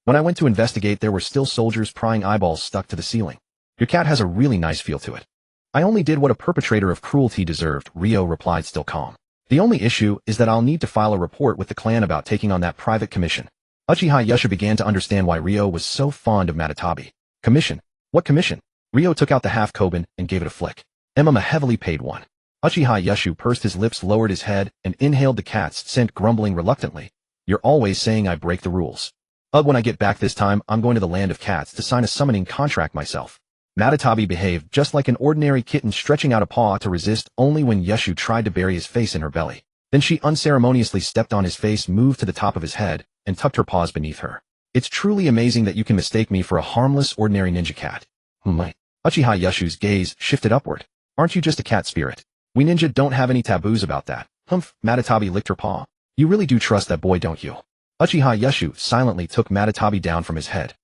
When I went to investigate, there were still soldiers prying eyeballs stuck to the ceiling. Your cat has a really nice feel to it. I only did what a perpetrator of cruelty deserved, Ryo replied, still calm. The only issue is that I'll need to file a report with the clan about taking on that private commission. Uchiha Yeshu began to understand why Ryo was so fond of Matatabi. Commission? What commission? Ryo took out the half-koban and gave it a flick. A heavily paid one. Uchiha Yeshu pursed his lips, lowered his head, and inhaled the cat's scent, grumbling reluctantly. You're always saying I break the rules. When I get back this time, I'm going to the land of cats to sign a summoning contract myself. Matatabi behaved just like an ordinary kitten, stretching out a paw to resist only when Yeshu tried to bury his face in her belly. Then she unceremoniously stepped on his face, moved to the top of his head, and tucked her paws beneath her. It's truly amazing that you can mistake me for a harmless, ordinary ninja cat. Uchiha Yeshu's gaze shifted upward. Aren't you just a cat spirit? We ninja don't have any taboos about that. Matatabi licked her paw. You really do trust that boy, don't you? Uchiha Yeshu silently took Matatabi down from his head.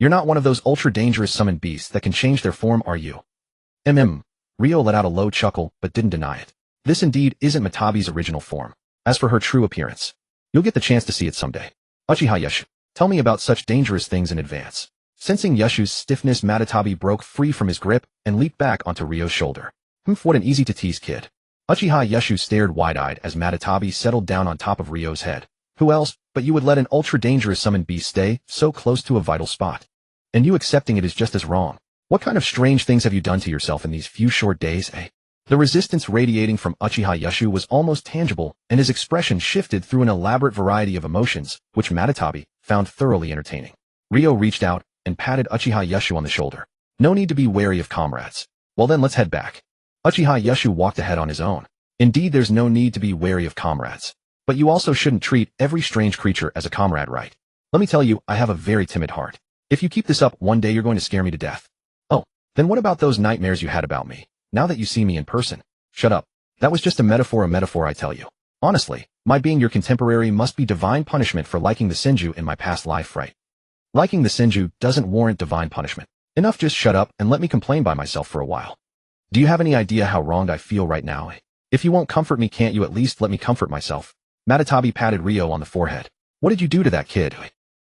You're not one of those ultra-dangerous summoned beasts that can change their form, are you? Ryo let out a low chuckle, but didn't deny it. This indeed isn't Matabi's original form. As for her true appearance, you'll get the chance to see it someday. Uchiha Yeshu, tell me about such dangerous things in advance. Sensing Yashu's stiffness, Matatabi broke free from his grip and leaped back onto Ryo's shoulder. Humph, what an easy-to-tease kid. Uchiha Yashu stared wide-eyed as Matatabi settled down on top of Ryo's head. Who else but you would let an ultra-dangerous summoned beast stay so close to a vital spot? And you accepting it is just as wrong. What kind of strange things have you done to yourself in these few short days, eh? The resistance radiating from Uchiha Yashu was almost tangible, and his expression shifted through an elaborate variety of emotions, which Matatabi found thoroughly entertaining. Ryo reached out and patted Uchiha Yashu on the shoulder. No need to be wary of comrades. Well then, let's head back. Uchiha Yashu walked ahead on his own. Indeed, there's no need to be wary of comrades. But you also shouldn't treat every strange creature as a comrade, right? Let me tell you, I have a very timid heart. If you keep this up, one day you're going to scare me to death. Oh, then what about those nightmares you had about me? Now that you see me in person. Shut up. That was just a metaphor, I tell you. Honestly, my being your contemporary must be divine punishment for liking the Senju in my past life, right? Liking the Senju doesn't warrant divine punishment. Enough, just shut up and let me complain by myself for a while. Do you have any idea how wronged I feel right now? If you won't comfort me, can't you at least let me comfort myself? Matatabi patted Ryo on the forehead. What did you do to that kid?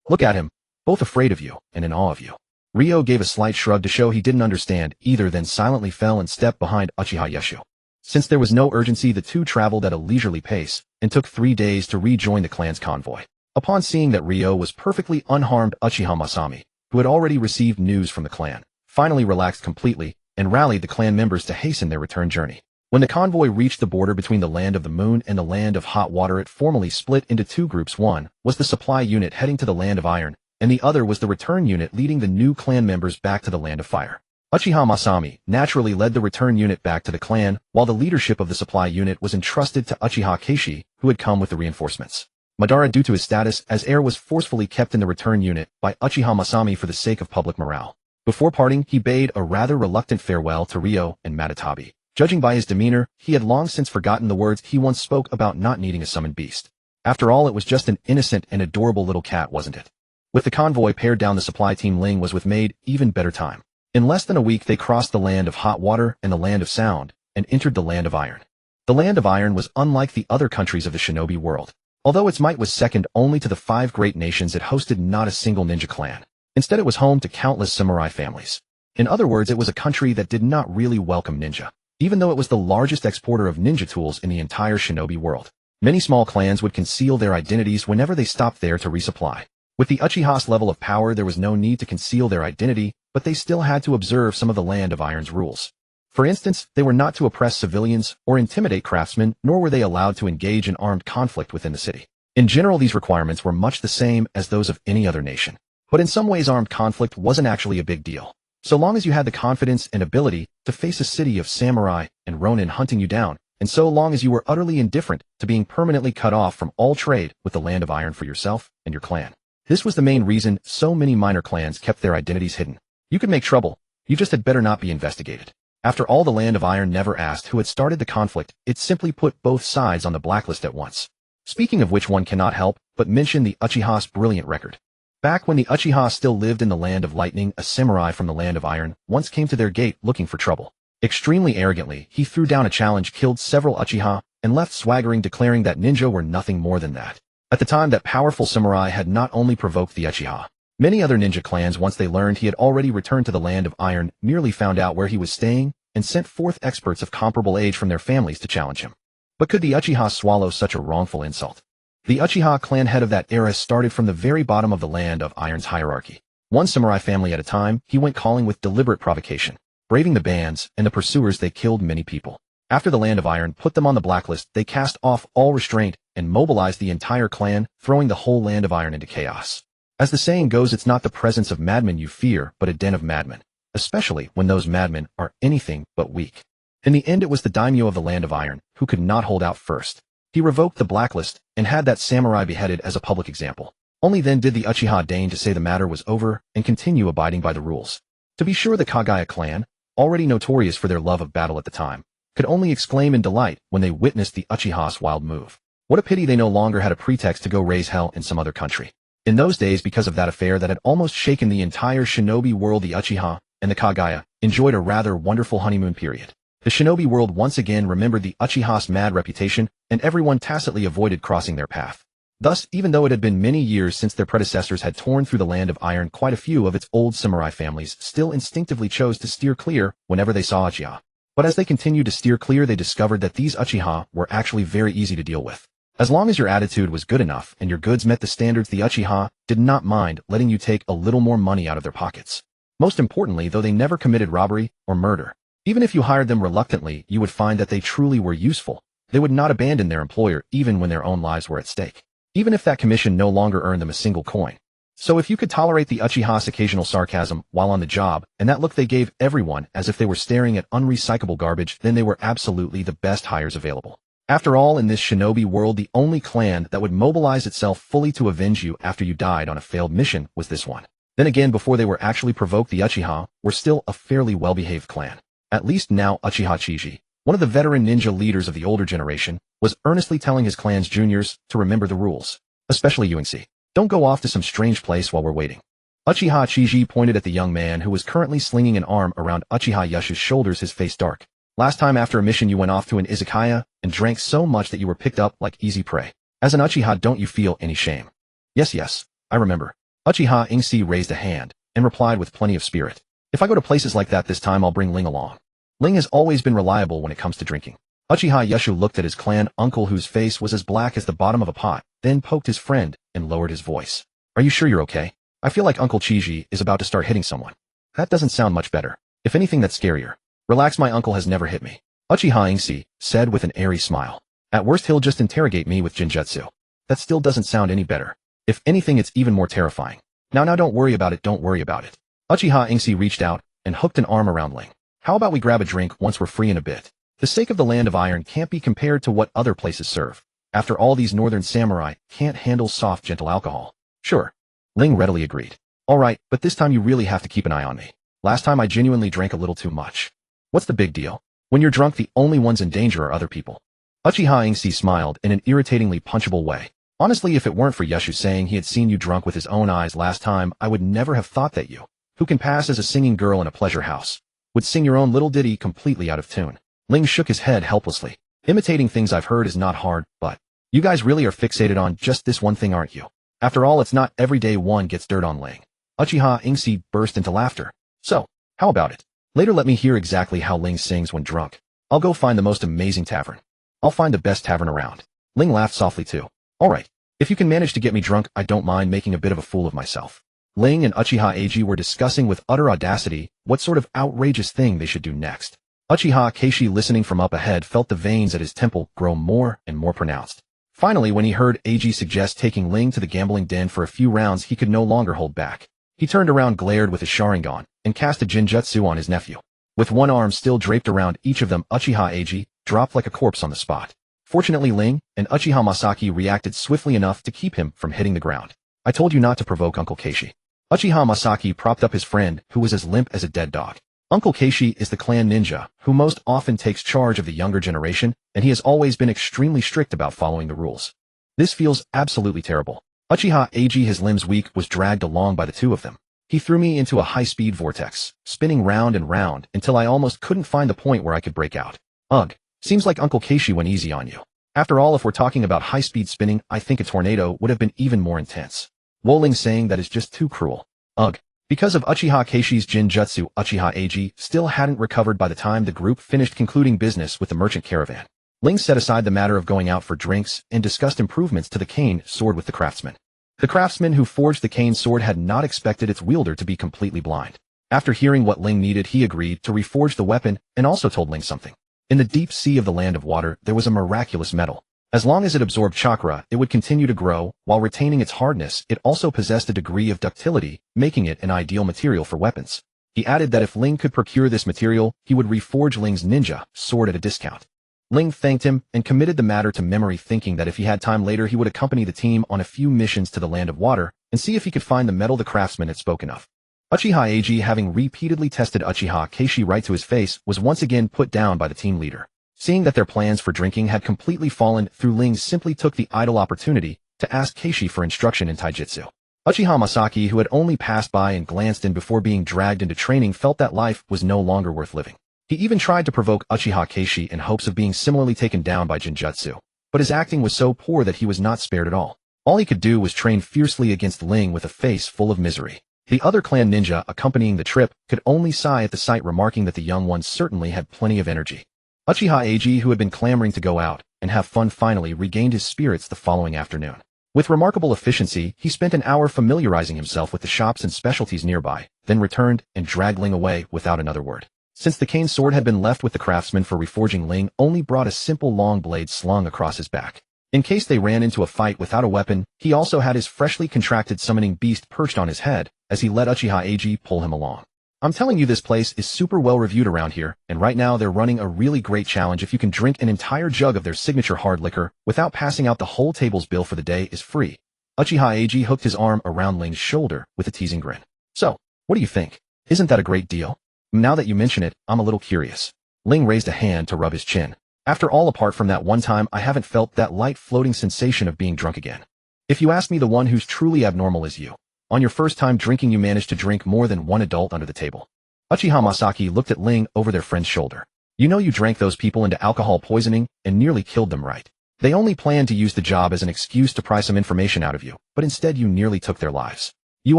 Look at him, both afraid of you and in awe of you. Ryo gave a slight shrug to show he didn't understand either, then silently fell and stepped behind Uchiha Yashu. Since there was no urgency, the two traveled at a leisurely pace and took 3 days to rejoin the clan's convoy. Upon seeing that Ryo was perfectly unharmed, Uchiha Masami, who had already received news from the clan, finally relaxed completely and rallied the clan members to hasten their return journey. When the convoy reached the border between the Land of the Moon and the Land of Hot Water, it formally split into 2 groups. One was the supply unit heading to the Land of Iron, and the other was the return unit leading the new clan members back to the Land of Fire. Uchiha Masami naturally led the return unit back to the clan, while the leadership of the supply unit was entrusted to Uchiha Keishi, who had come with the reinforcements. Madara, due to his status as heir, was forcefully kept in the return unit by Uchiha Masami for the sake of public morale. Before parting, he bade a rather reluctant farewell to Ryo and Matatabi. Judging by his demeanor, he had long since forgotten the words he once spoke about not needing a summoned beast. After all, it was just an innocent and adorable little cat, wasn't it? With the convoy paired down, the supply team Ling was with made even better time. In less than a week, they crossed the Land of Hot Water and the Land of Sound, and entered the Land of Iron. The Land of Iron was unlike the other countries of the shinobi world. Although its might was second only to the 5 great nations, it hosted not a single ninja clan. Instead, it was home to countless samurai families. In other words, it was a country that did not really welcome ninja. Even though it was the largest exporter of ninja tools in the entire shinobi world, many small clans would conceal their identities whenever they stopped there to resupply. With the Uchiha's level of power, there was no need to conceal their identity, but they still had to observe some of the Land of Iron's rules. For instance, they were not to oppress civilians or intimidate craftsmen, nor were they allowed to engage in armed conflict within the city. In general, these requirements were much the same as those of any other nation. But in some ways, armed conflict wasn't actually a big deal. So long as you had the confidence and ability to face a city of samurai and ronin hunting you down, and so long as you were utterly indifferent to being permanently cut off from all trade with the Land of Iron for yourself and your clan. This was the main reason so many minor clans kept their identities hidden. You could make trouble, you just had better not be investigated. After all, the Land of Iron never asked who had started the conflict, it simply put both sides on the blacklist at once. Speaking of which, one cannot help but mention the Uchiha's brilliant record. Back when the Uchiha still lived in the Land of Lightning, a samurai from the Land of Iron once came to their gate looking for trouble. Extremely arrogantly, he threw down a challenge, killed several Uchiha, and left swaggering, declaring that ninja were nothing more than that. At the time, that powerful samurai had not only provoked the Uchiha. Many other ninja clans, once they learned he had already returned to the Land of Iron, merely found out where he was staying and sent forth experts of comparable age from their families to challenge him. But could the Uchiha swallow such a wrongful insult? The Uchiha clan head of that era started from the very bottom of the Land of Iron's hierarchy. One samurai family at a time, he went calling with deliberate provocation. Braving the bans and the pursuers, they killed many people. After the Land of Iron put them on the blacklist, they cast off all restraint and mobilized the entire clan, throwing the whole Land of Iron into chaos. As the saying goes, it's not the presence of madmen you fear, but a den of madmen, especially when those madmen are anything but weak. In the end, it was the daimyo of the Land of Iron who could not hold out first. He revoked the blacklist and had that samurai beheaded as a public example. Only then did the Uchiha deign to say the matter was over and continue abiding by the rules. To be sure, the Kagaya clan, already notorious for their love of battle at the time, could only exclaim in delight when they witnessed the Uchiha's wild move. What a pity they no longer had a pretext to go raise hell in some other country. In those days, because of that affair that had almost shaken the entire shinobi world, the Uchiha and the Kagaya enjoyed a rather wonderful honeymoon period. The shinobi world once again remembered the Uchiha's mad reputation, and everyone tacitly avoided crossing their path. Thus, even though it had been many years since their predecessors had torn through the land of iron, quite a few of its old samurai families still instinctively chose to steer clear whenever they saw Uchiha. But as they continued to steer clear, they discovered that these Uchiha were actually very easy to deal with. As long as your attitude was good enough and your goods met the standards, the Uchiha did not mind letting you take a little more money out of their pockets. Most importantly, though, they never committed robbery or murder. Even if you hired them reluctantly, you would find that they truly were useful. They would not abandon their employer even when their own lives were at stake, even if that commission no longer earned them a single coin. So if you could tolerate the Uchiha's occasional sarcasm while on the job, and that look they gave everyone as if they were staring at unrecyclable garbage, then they were absolutely the best hires available. After all, in this shinobi world, the only clan that would mobilize itself fully to avenge you after you died on a failed mission was this one. Then again, before they were actually provoked, the Uchiha were still a fairly well-behaved clan. At least now Uchiha Chiji, one of the veteran ninja leaders of the older generation, was earnestly telling his clan's juniors to remember the rules. Especially UNC. Don't go off to some strange place while we're waiting. Uchiha Chiji pointed at the young man who was currently slinging an arm around Uchiha Yashu's shoulders, his face dark. Last time after a mission you went off to an izakaya and drank so much that you were picked up like easy prey. As an Uchiha, don't you feel any shame? Yes, I remember. Uchiha Ingsi raised a hand and replied with plenty of spirit. If I go to places like that this time, I'll bring Ling along. Ling has always been reliable when it comes to drinking. Uchiha Yashu looked at his clan uncle, whose face was as black as the bottom of a pot, then poked his friend and lowered his voice. Are you sure you're okay? I feel like Uncle Chiji is about to start hitting someone. That doesn't sound much better. If anything, that's scarier. Relax, my uncle has never hit me. Uchiha Ingsi said with an airy smile. At worst, he'll just interrogate me with Jinjutsu. That still doesn't sound any better. If anything, it's even more terrifying. Now don't worry about it, don't worry about it. Uchiha Ingsi reached out and hooked an arm around Ling. How about we grab a drink once we're free in a bit? The sake of the land of iron can't be compared to what other places serve. After all, these northern samurai can't handle soft, gentle alcohol. Sure. Ling readily agreed. Alright, but this time you really have to keep an eye on me. Last time I genuinely drank a little too much. What's the big deal? When you're drunk, the only ones in danger are other people. Uchiha Ingsi smiled in an irritatingly punchable way. Honestly, if it weren't for Yashu saying he had seen you drunk with his own eyes last time, I would never have thought that you, who can pass as a singing girl in a pleasure house, would sing your own little ditty completely out of tune. Ling shook his head helplessly. Imitating things I've heard is not hard, but you guys really are fixated on just this one thing, aren't you? After all, it's not every day one gets dirt on Ling. Uchiha Ingsi burst into laughter. So, how about it? Later let me hear exactly how Ling sings when drunk. I'll go find the most amazing tavern. I'll find the best tavern around. Ling laughed softly too. Alright, if you can manage to get me drunk, I don't mind making a bit of a fool of myself. Ling and Uchiha Eiji were discussing with utter audacity what sort of outrageous thing they should do next. Uchiha Keishi, listening from up ahead, felt the veins at his temple grow more and more pronounced. Finally, when he heard Eiji suggest taking Ling to the gambling den for a few rounds, he could no longer hold back. He turned around, glared with his Sharingan, and cast a Jinjutsu on his nephew. With one arm still draped around each of them, Uchiha Eiji dropped like a corpse on the spot. Fortunately, Ling and Uchiha Masaki reacted swiftly enough to keep him from hitting the ground. I told you not to provoke Uncle Keishi. Uchiha Masaki propped up his friend, who was as limp as a dead dog. Uncle Keishi is the clan ninja, who most often takes charge of the younger generation, and he has always been extremely strict about following the rules. This feels absolutely terrible. Uchiha Eiji, his limbs weak, was dragged along by the two of them. He threw me into a high-speed vortex, spinning round and round until I almost couldn't find the point where I could break out. Ugh, seems like Uncle Keishi went easy on you. After all, if we're talking about high-speed spinning, I think a tornado would have been even more intense. Woling saying that is just too cruel. Ugh. Because of Uchiha Keishi's Jinjutsu, Uchiha Eiji still hadn't recovered by the time the group finished concluding business with the merchant caravan. Ling set aside the matter of going out for drinks and discussed improvements to the cane sword with the craftsman. The craftsman who forged the cane sword had not expected its wielder to be completely blind. After hearing what Ling needed, he agreed to reforge the weapon and also told Ling something. In the deep sea of the land of water, there was a miraculous metal. As long as it absorbed chakra, it would continue to grow, while retaining its hardness. It also possessed a degree of ductility, making it an ideal material for weapons. He added that if Ling could procure this material, he would reforge Ling's ninja sword at a discount. Ling thanked him and committed the matter to memory, thinking that if he had time later, he would accompany the team on a few missions to the land of water and see if he could find the metal the craftsman had spoken of. Uchiha Eiji, having repeatedly tested Uchiha Keishi right to his face, was once again put down by the team leader. Seeing that their plans for drinking had completely fallen through, Ling simply took the idle opportunity to ask Keishi for instruction in taijutsu. Uchiha Masaki, who had only passed by and glanced in before being dragged into training, felt that life was no longer worth living. He even tried to provoke Uchiha Keishi in hopes of being similarly taken down by Jinjutsu, but his acting was so poor that he was not spared at all. All he could do was train fiercely against Ling with a face full of misery. The other clan ninja accompanying the trip could only sigh at the sight, remarking that the young one certainly had plenty of energy. Uchiha Eiji, who had been clamoring to go out and have fun, finally regained his spirits the following afternoon. With remarkable efficiency, he spent an hour familiarizing himself with the shops and specialties nearby, then returned and dragged Ling away without another word. Since the cane sword had been left with the craftsman for reforging, Ling only brought a simple long blade slung across his back. In case they ran into a fight without a weapon, he also had his freshly contracted summoning beast perched on his head as he let Uchiha Eiji pull him along. I'm telling you, this place is super well reviewed around here, and right now they're running a really great challenge. If you can drink an entire jug of their signature hard liquor without passing out, the whole table's bill for the day is free. Uchiha Eiji hooked his arm around Ling's shoulder with a teasing grin. So, what do you think? Isn't that a great deal? Now that you mention it, I'm a little curious. Ling raised a hand to rub his chin. After all, apart from that one time, I haven't felt that light floating sensation of being drunk again. If you ask me, the one who's truly abnormal is you. On your first time drinking, you managed to drink more than one adult under the table. Uchiha Masaki looked at Ling over their friend's shoulder. You know, you drank those people into alcohol poisoning and nearly killed them, right? They only planned to use the job as an excuse to pry some information out of you, but instead you nearly took their lives. You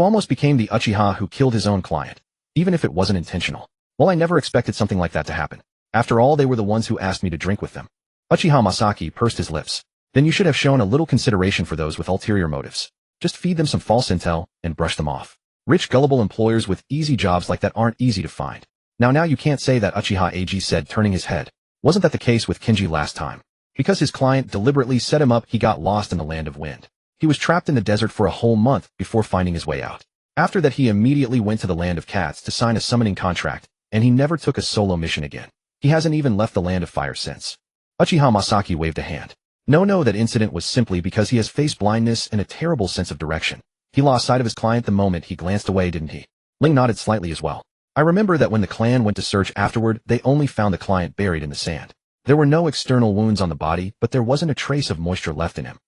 almost became the Uchiha who killed his own client, even if it wasn't intentional. Well, I never expected something like that to happen. After all, they were the ones who asked me to drink with them. Uchiha Masaki pursed his lips. Then you should have shown a little consideration for those with ulterior motives. Just feed them some false intel and brush them off. Rich, gullible employers with easy jobs like that aren't easy to find. Now you can't say that, Uchiha Eiji said, turning his head. Wasn't that the case with Kenji last time? Because his client deliberately set him up, he got lost in the land of wind. He was trapped in the desert for a whole month before finding his way out. After that, he immediately went to the land of cats to sign a summoning contract, and he never took a solo mission again. He hasn't even left the land of fire since. Uchiha Masaki waved a hand. No, that incident was simply because he has face blindness and a terrible sense of direction. He lost sight of his client the moment he glanced away, didn't he? Ling nodded slightly as well. I remember that when the clan went to search afterward, they only found the client buried in the sand. There were no external wounds on the body, but there wasn't a trace of moisture left in him.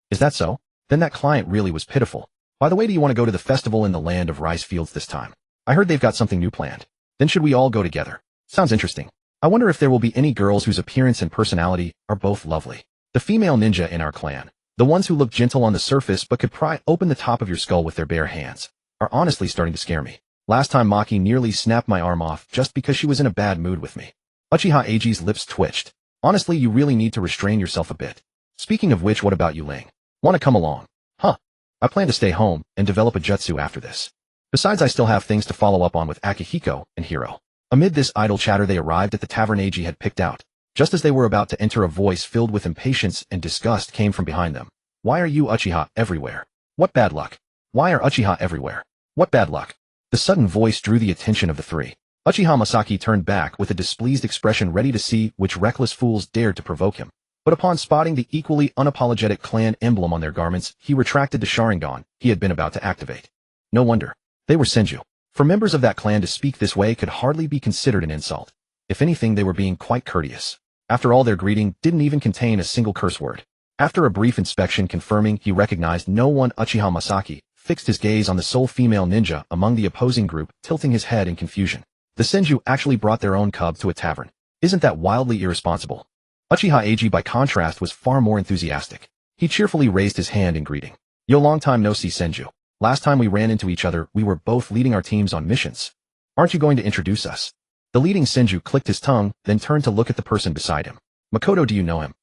Is that so? Then that client really was pitiful. By the way, do you want to go to the festival in the land of rice fields this time? I heard they've got something new planned. Then should we all go together? Sounds interesting. I wonder if there will be any girls whose appearance and personality are both lovely. The female ninja in our clan, the ones who look gentle on the surface but could pry open the top of your skull with their bare hands, are honestly starting to scare me. Last time Maki nearly snapped my arm off just because she was in a bad mood with me. Uchiha Eiji's lips twitched. Honestly, you really need to restrain yourself a bit. Speaking of which, what about you, Ling? Want to come along? Huh. I plan to stay home and develop a jutsu after this. Besides, I still have things to follow up on with Akihiko and Hiro. Amid this idle chatter, they arrived at the tavern Eiji had picked out. Just as they were about to enter, a voice filled with impatience and disgust came from behind them. Why are you Uchiha everywhere? What bad luck? Why are Uchiha everywhere? What bad luck? The sudden voice drew the attention of the three. Uchiha Masaki turned back with a displeased expression, ready to see which reckless fools dared to provoke him. But upon spotting the equally unapologetic clan emblem on their garments, he retracted the Sharingan he had been about to activate. No wonder. They were Senju. For members of that clan to speak this way could hardly be considered an insult. If anything, they were being quite courteous. After all, their greeting didn't even contain a single curse word. After a brief inspection confirming he recognized no one, Uchiha Masaki fixed his gaze on the sole female ninja among the opposing group, tilting his head in confusion. The Senju actually brought their own cub to a tavern. Isn't that wildly irresponsible? Uchiha Eiji, by contrast, was far more enthusiastic. He cheerfully raised his hand in greeting. Yo, long time no see, Senju. Last time we ran into each other, we were both leading our teams on missions. Aren't you going to introduce us? The leading Senju clicked his tongue, then turned to look at the person beside him. Makoto, do you know him?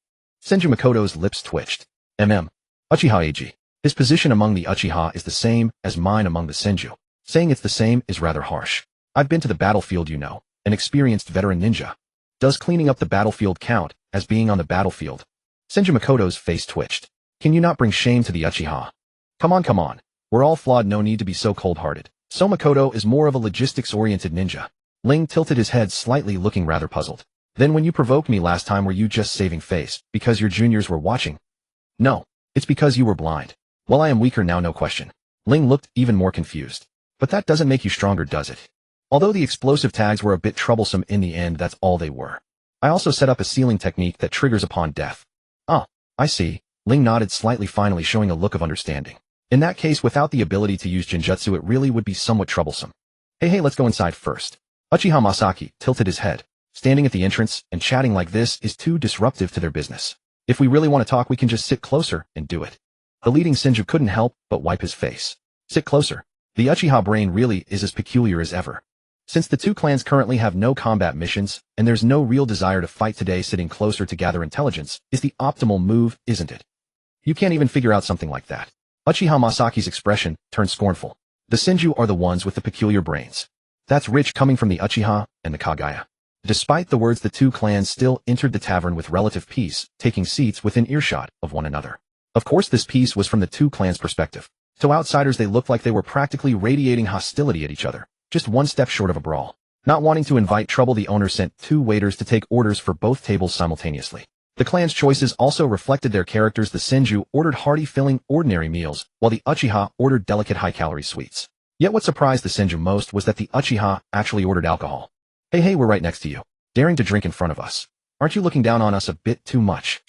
Senju Makoto's lips twitched. Uchiha Eiji. His position among the Uchiha is the same as mine among the Senju. Saying it's the same is rather harsh. I've been to the battlefield, you know, an experienced veteran ninja. Does cleaning up the battlefield count as being on the battlefield? Senju Makoto's face twitched. Can you not bring shame to the Uchiha? Come on. We're all flawed, no need to be so cold-hearted. So Makoto is more of a logistics-oriented ninja. Ling tilted his head slightly, looking rather puzzled. Then when you provoked me last time, were you just saving face because your juniors were watching? No, it's because you were blind. Well, I am weaker now, no question. Ling looked even more confused. But that doesn't make you stronger, does it? Although the explosive tags were a bit troublesome in the end, that's all they were. I also set up a sealing technique that triggers upon death. Ah, I see. Ling nodded slightly, finally showing a look of understanding. In that case, without the ability to use Genjutsu, it really would be somewhat troublesome. Hey, let's go inside first. Uchiha Masaki tilted his head. Standing at the entrance and chatting like this is too disruptive to their business. If we really want to talk, we can just sit closer and do it. The leading Senju couldn't help but wipe his face. Sit closer. The Uchiha brain really is as peculiar as ever. Since the two clans currently have no combat missions, and there's no real desire to fight today, sitting closer to gather intelligence is the optimal move, isn't it? You can't even figure out something like that. Uchiha Masaki's expression turned scornful. The Senju are the ones with the peculiar brains. That's rich coming from the Uchiha and the Kagaya. Despite the words, the two clans still entered the tavern with relative peace, taking seats within earshot of one another. Of course, this peace was from the two clans' perspective. To outsiders, they looked like they were practically radiating hostility at each other, just one step short of a brawl. Not wanting to invite trouble, the owner sent 2 waiters to take orders for both tables simultaneously. The clan's choices also reflected their characters. The Senju ordered hearty, filling, ordinary meals, while the Uchiha ordered delicate, high-calorie sweets. Yet what surprised the Senju most was that the Uchiha actually ordered alcohol. Hey, we're right next to you. Daring to drink in front of us. Aren't you looking down on us a bit too much?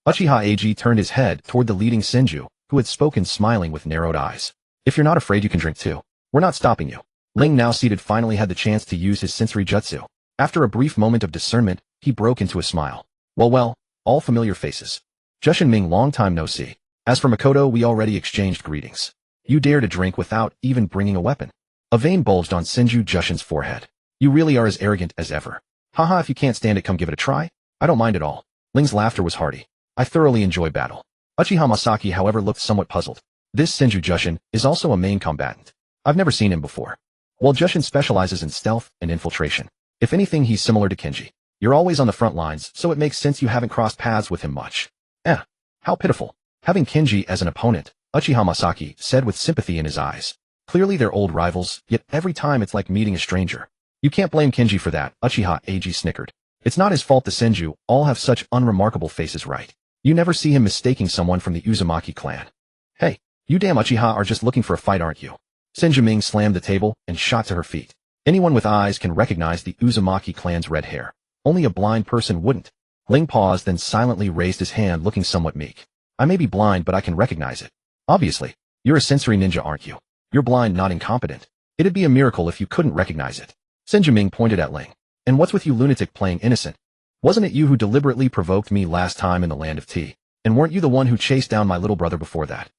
Uchiha Ag turned his head toward the leading Senju, who had spoken, smiling with narrowed eyes. If you're not afraid, you can drink too. We're not stopping you. Ling, now seated, finally had the chance to use his sensory jutsu. After a brief moment of discernment, he broke into a smile. Well, all familiar faces. Jushin Ming, long time no see. As for Makoto, we already exchanged greetings. You dare to drink without even bringing a weapon. A vein bulged on Senju Jushin's forehead. You really are as arrogant as ever. Haha, if you can't stand it, come give it a try. I don't mind at all. Ling's laughter was hearty. I thoroughly enjoy battle. Uchiha Masaki, however, looked somewhat puzzled. This Senju Jushin is also a main combatant. I've never seen him before. While Jushin specializes in stealth and infiltration. If anything, he's similar to Kenji. You're always on the front lines, so it makes sense you haven't crossed paths with him much. How pitiful. Having Kenji as an opponent, Uchiha Masaki said with sympathy in his eyes. Clearly they're old rivals, yet every time it's like meeting a stranger. You can't blame Kenji for that, Uchiha Ag snickered. It's not his fault the Senju all have such unremarkable faces, right? You never see him mistaking someone from the Uzumaki clan. Hey, you damn Uchiha are just looking for a fight, aren't you? Senju Ming slammed the table and shot to her feet. Anyone with eyes can recognize the Uzumaki clan's red hair. Only a blind person wouldn't. Ling paused, then silently raised his hand, looking somewhat meek. I may be blind, but I can recognize it. Obviously. You're a sensory ninja, aren't you? You're blind, not incompetent. It'd be a miracle if you couldn't recognize it. Senju Ming pointed at Ling. And what's with you, lunatic, playing innocent? Wasn't it you who deliberately provoked me last time in the land of tea? And weren't you the one who chased down my little brother before that?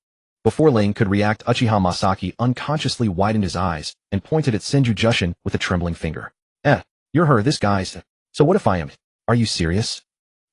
Before Ling could react, Uchiha Masaki unconsciously widened his eyes and pointed at Senju Jushin with a trembling finger. You're her, this guy's. So what if I am? Are you serious?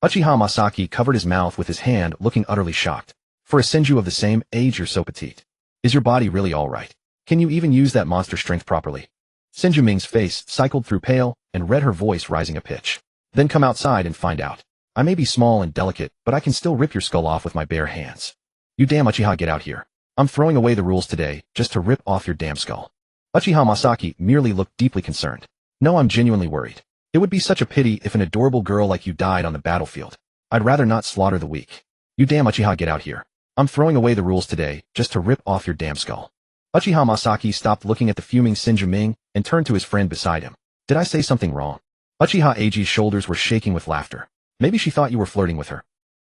Uchiha Masaki covered his mouth with his hand, looking utterly shocked. For a Senju of the same age, you're so petite. Is your body really all right? Can you even use that monster strength properly? Senju Ming's face cycled through pale and red, her voice rising a pitch. Then come outside and find out. I may be small and delicate, but I can still rip your skull off with my bare hands. You damn Uchiha, get out here. I'm throwing away the rules today just to rip off your damn skull. Uchiha Masaki merely looked deeply concerned. No, I'm genuinely worried. It would be such a pity if an adorable girl like you died on the battlefield. I'd rather not slaughter the weak. You damn Uchiha, get out here. I'm throwing away the rules today just to rip off your damn skull. Uchiha Masaki stopped looking at the fuming Senju Ming and turned to his friend beside him. Did I say something wrong? Uchiha Ag's shoulders were shaking with laughter. Maybe she thought you were flirting with her.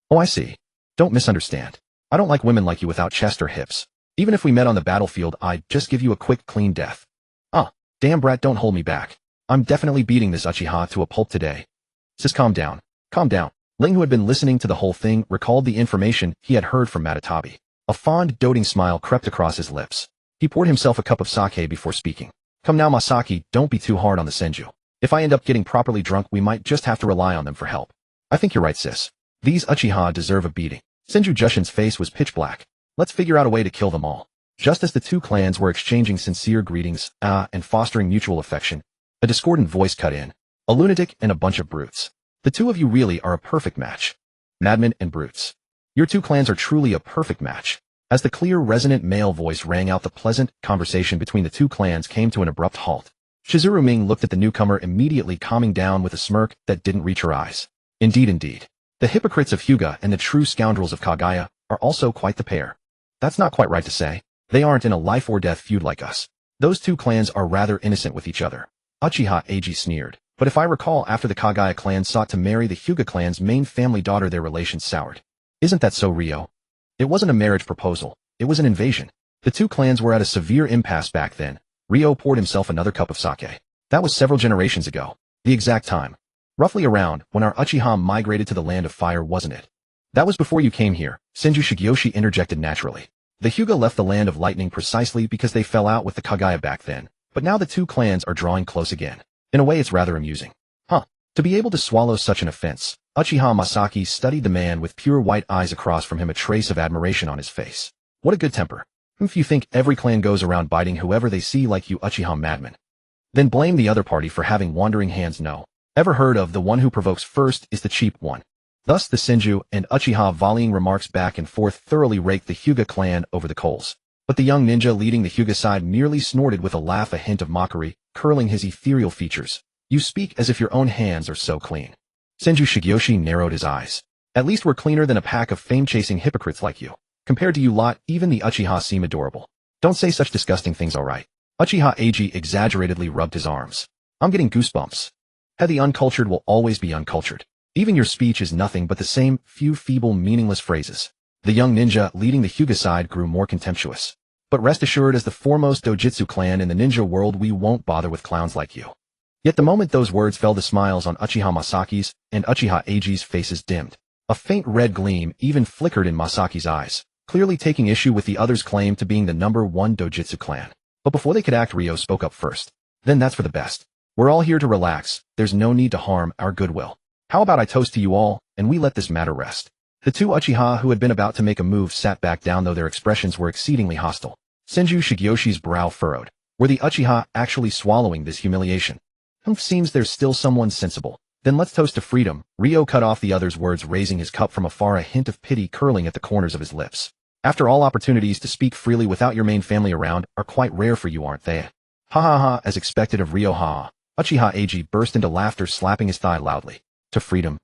Oh, I see. Don't misunderstand. I don't like women like you without chest or hips. Even if we met on the battlefield, I'd just give you a quick, clean death. Damn brat, don't hold me back. I'm definitely beating this Uchiha to a pulp today. Sis, calm down. Calm down. Ling, who had been listening to the whole thing, recalled the information he had heard from Matatabi. A fond, doting smile crept across his lips. He poured himself a cup of sake before speaking. Come now, Masaki, don't be too hard on the Senju. If I end up getting properly drunk, we might just have to rely on them for help. I think you're right, sis. These Uchiha deserve a beating. Senju Jushin's face was pitch black. Let's figure out a way to kill them all. Just as the two clans were exchanging sincere greetings, and fostering mutual affection, a discordant voice cut in. A lunatic and a bunch of brutes. The two of you really are a perfect match. Madmen and brutes. Your two clans are truly a perfect match. As the clear, resonant male voice rang out, the pleasant conversation between the two clans came to an abrupt halt. Shizuru Ming looked at the newcomer, immediately calming down with a smirk that didn't reach her eyes. Indeed. The hypocrites of Hyuga and the true scoundrels of Kagaya are also quite the pair. That's not quite right to say. They aren't in a life-or-death feud like us. Those two clans are rather innocent with each other. Uchiha Ag sneered. But if I recall, after the Kagaya clan sought to marry the Hyuga clan's main family daughter, their relations soured. Isn't that so, Ryo? It wasn't a marriage proposal. It was an invasion. The two clans were at a severe impasse back then. Ryo poured himself another cup of sake. That was several generations ago. The exact time. Roughly around when our Uchiha migrated to the land of fire, wasn't it? That was before you came here, Senju Shigeyoshi interjected naturally. The Hyuga left the land of lightning precisely because they fell out with the Kagaya back then, but now the two clans are drawing close again. In a way it's rather amusing. Huh. To be able to swallow such an offense, Uchiha Masaki studied the man with pure white eyes across from him, a trace of admiration on his face. What a good temper. If you think every clan goes around biting whoever they see like you Uchiha madman, then blame the other party for having wandering hands. No. Ever heard of the one who provokes first is the cheap one? Thus the Senju and Uchiha volleying remarks back and forth thoroughly raked the Hyuga clan over the coals. But the young ninja leading the Hyuga side merely snorted with a laugh, a hint of mockery, curling his ethereal features. You speak as if your own hands are so clean. Senju Shigeyoshi narrowed his eyes. At least we're cleaner than a pack of fame-chasing hypocrites like you. Compared to you lot, even the Uchiha seem adorable. Don't say such disgusting things, alright. Uchiha Eiji exaggeratedly rubbed his arms. I'm getting goosebumps. The uncultured will always be uncultured. Even your speech is nothing but the same few feeble, meaningless phrases. The young ninja leading the Hyuga side grew more contemptuous. But rest assured, as the foremost dojutsu clan in the ninja world, we won't bother with clowns like you. Yet the moment those words fell, the smiles on Uchiha Masaki's and Uchiha Eiji's faces dimmed. A faint red gleam even flickered in Masaki's eyes, clearly taking issue with the other's claim to being the #1 dojutsu clan. But before they could act, Ryo spoke up first. Then that's for the best. We're all here to relax. There's no need to harm our goodwill. How about I toast to you all, and we let this matter rest? The two Uchiha who had been about to make a move sat back down, though their expressions were exceedingly hostile. Senju Shigeyoshi's brow furrowed. Were the Uchiha actually swallowing this humiliation? Seems there's still someone sensible. Then let's toast to freedom. Ryo cut off the other's words, raising his cup from afar, a hint of pity curling at the corners of his lips. After all, opportunities to speak freely without your main family around are quite rare for you, aren't they? Ha ha ha, as expected of Ryo, ha. Uchiha Eiji burst into laughter, slapping his thigh loudly. To freedom.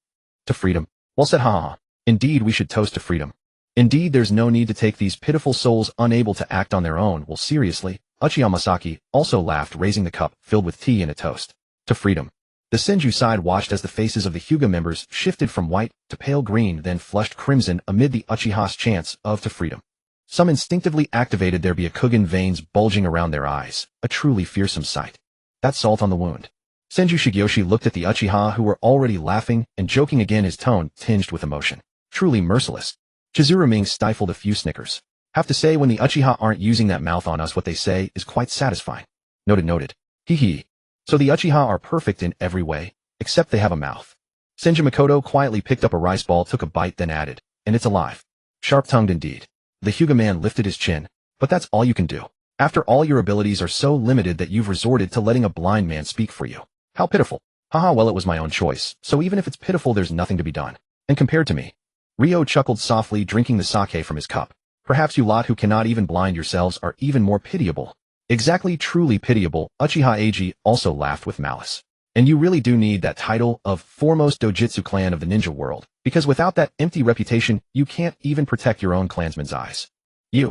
To freedom. Well said, ha ha ha. Indeed, we should toast to freedom. Indeed, there's no need to take these pitiful souls unable to act on their own. Well, seriously. Uchiha Masaki also laughed, raising the cup filled with tea in a toast. To freedom. The Senju side watched as the faces of the Hyuga members shifted from white to pale green, then flushed crimson amid the Uchiha's chants of to freedom. Some instinctively activated their Byakugan veins bulging around their eyes, a truly fearsome sight. That's salt on the wound. Senju Shigeyoshi looked at the Uchiha, who were already laughing and joking again, his tone tinged with emotion. Truly merciless. Chizuru Ming stifled a few snickers. Have to say, when the Uchiha aren't using that mouth on us, what they say is quite satisfying. Noted. Hee hee. So the Uchiha are perfect in every way, except they have a mouth. Senju Makoto quietly picked up a rice ball, took a bite, then added, and it's alive. Sharp-tongued indeed. The Hyuga man lifted his chin. But that's all you can do. After all, your abilities are so limited that you've resorted to letting a blind man speak for you. How pitiful. Haha, well, it was my own choice, so even if it's pitiful, there's nothing to be done. And compared to me. Ryo chuckled softly, drinking the sake from his cup. Perhaps you lot who cannot even blind yourselves are even more pitiable. Exactly, truly pitiable. Uchiha Eiji also laughed with malice. And you really do need that title of foremost dojutsu clan of the ninja world, because without that empty reputation, you can't even protect your own clansmen's eyes. We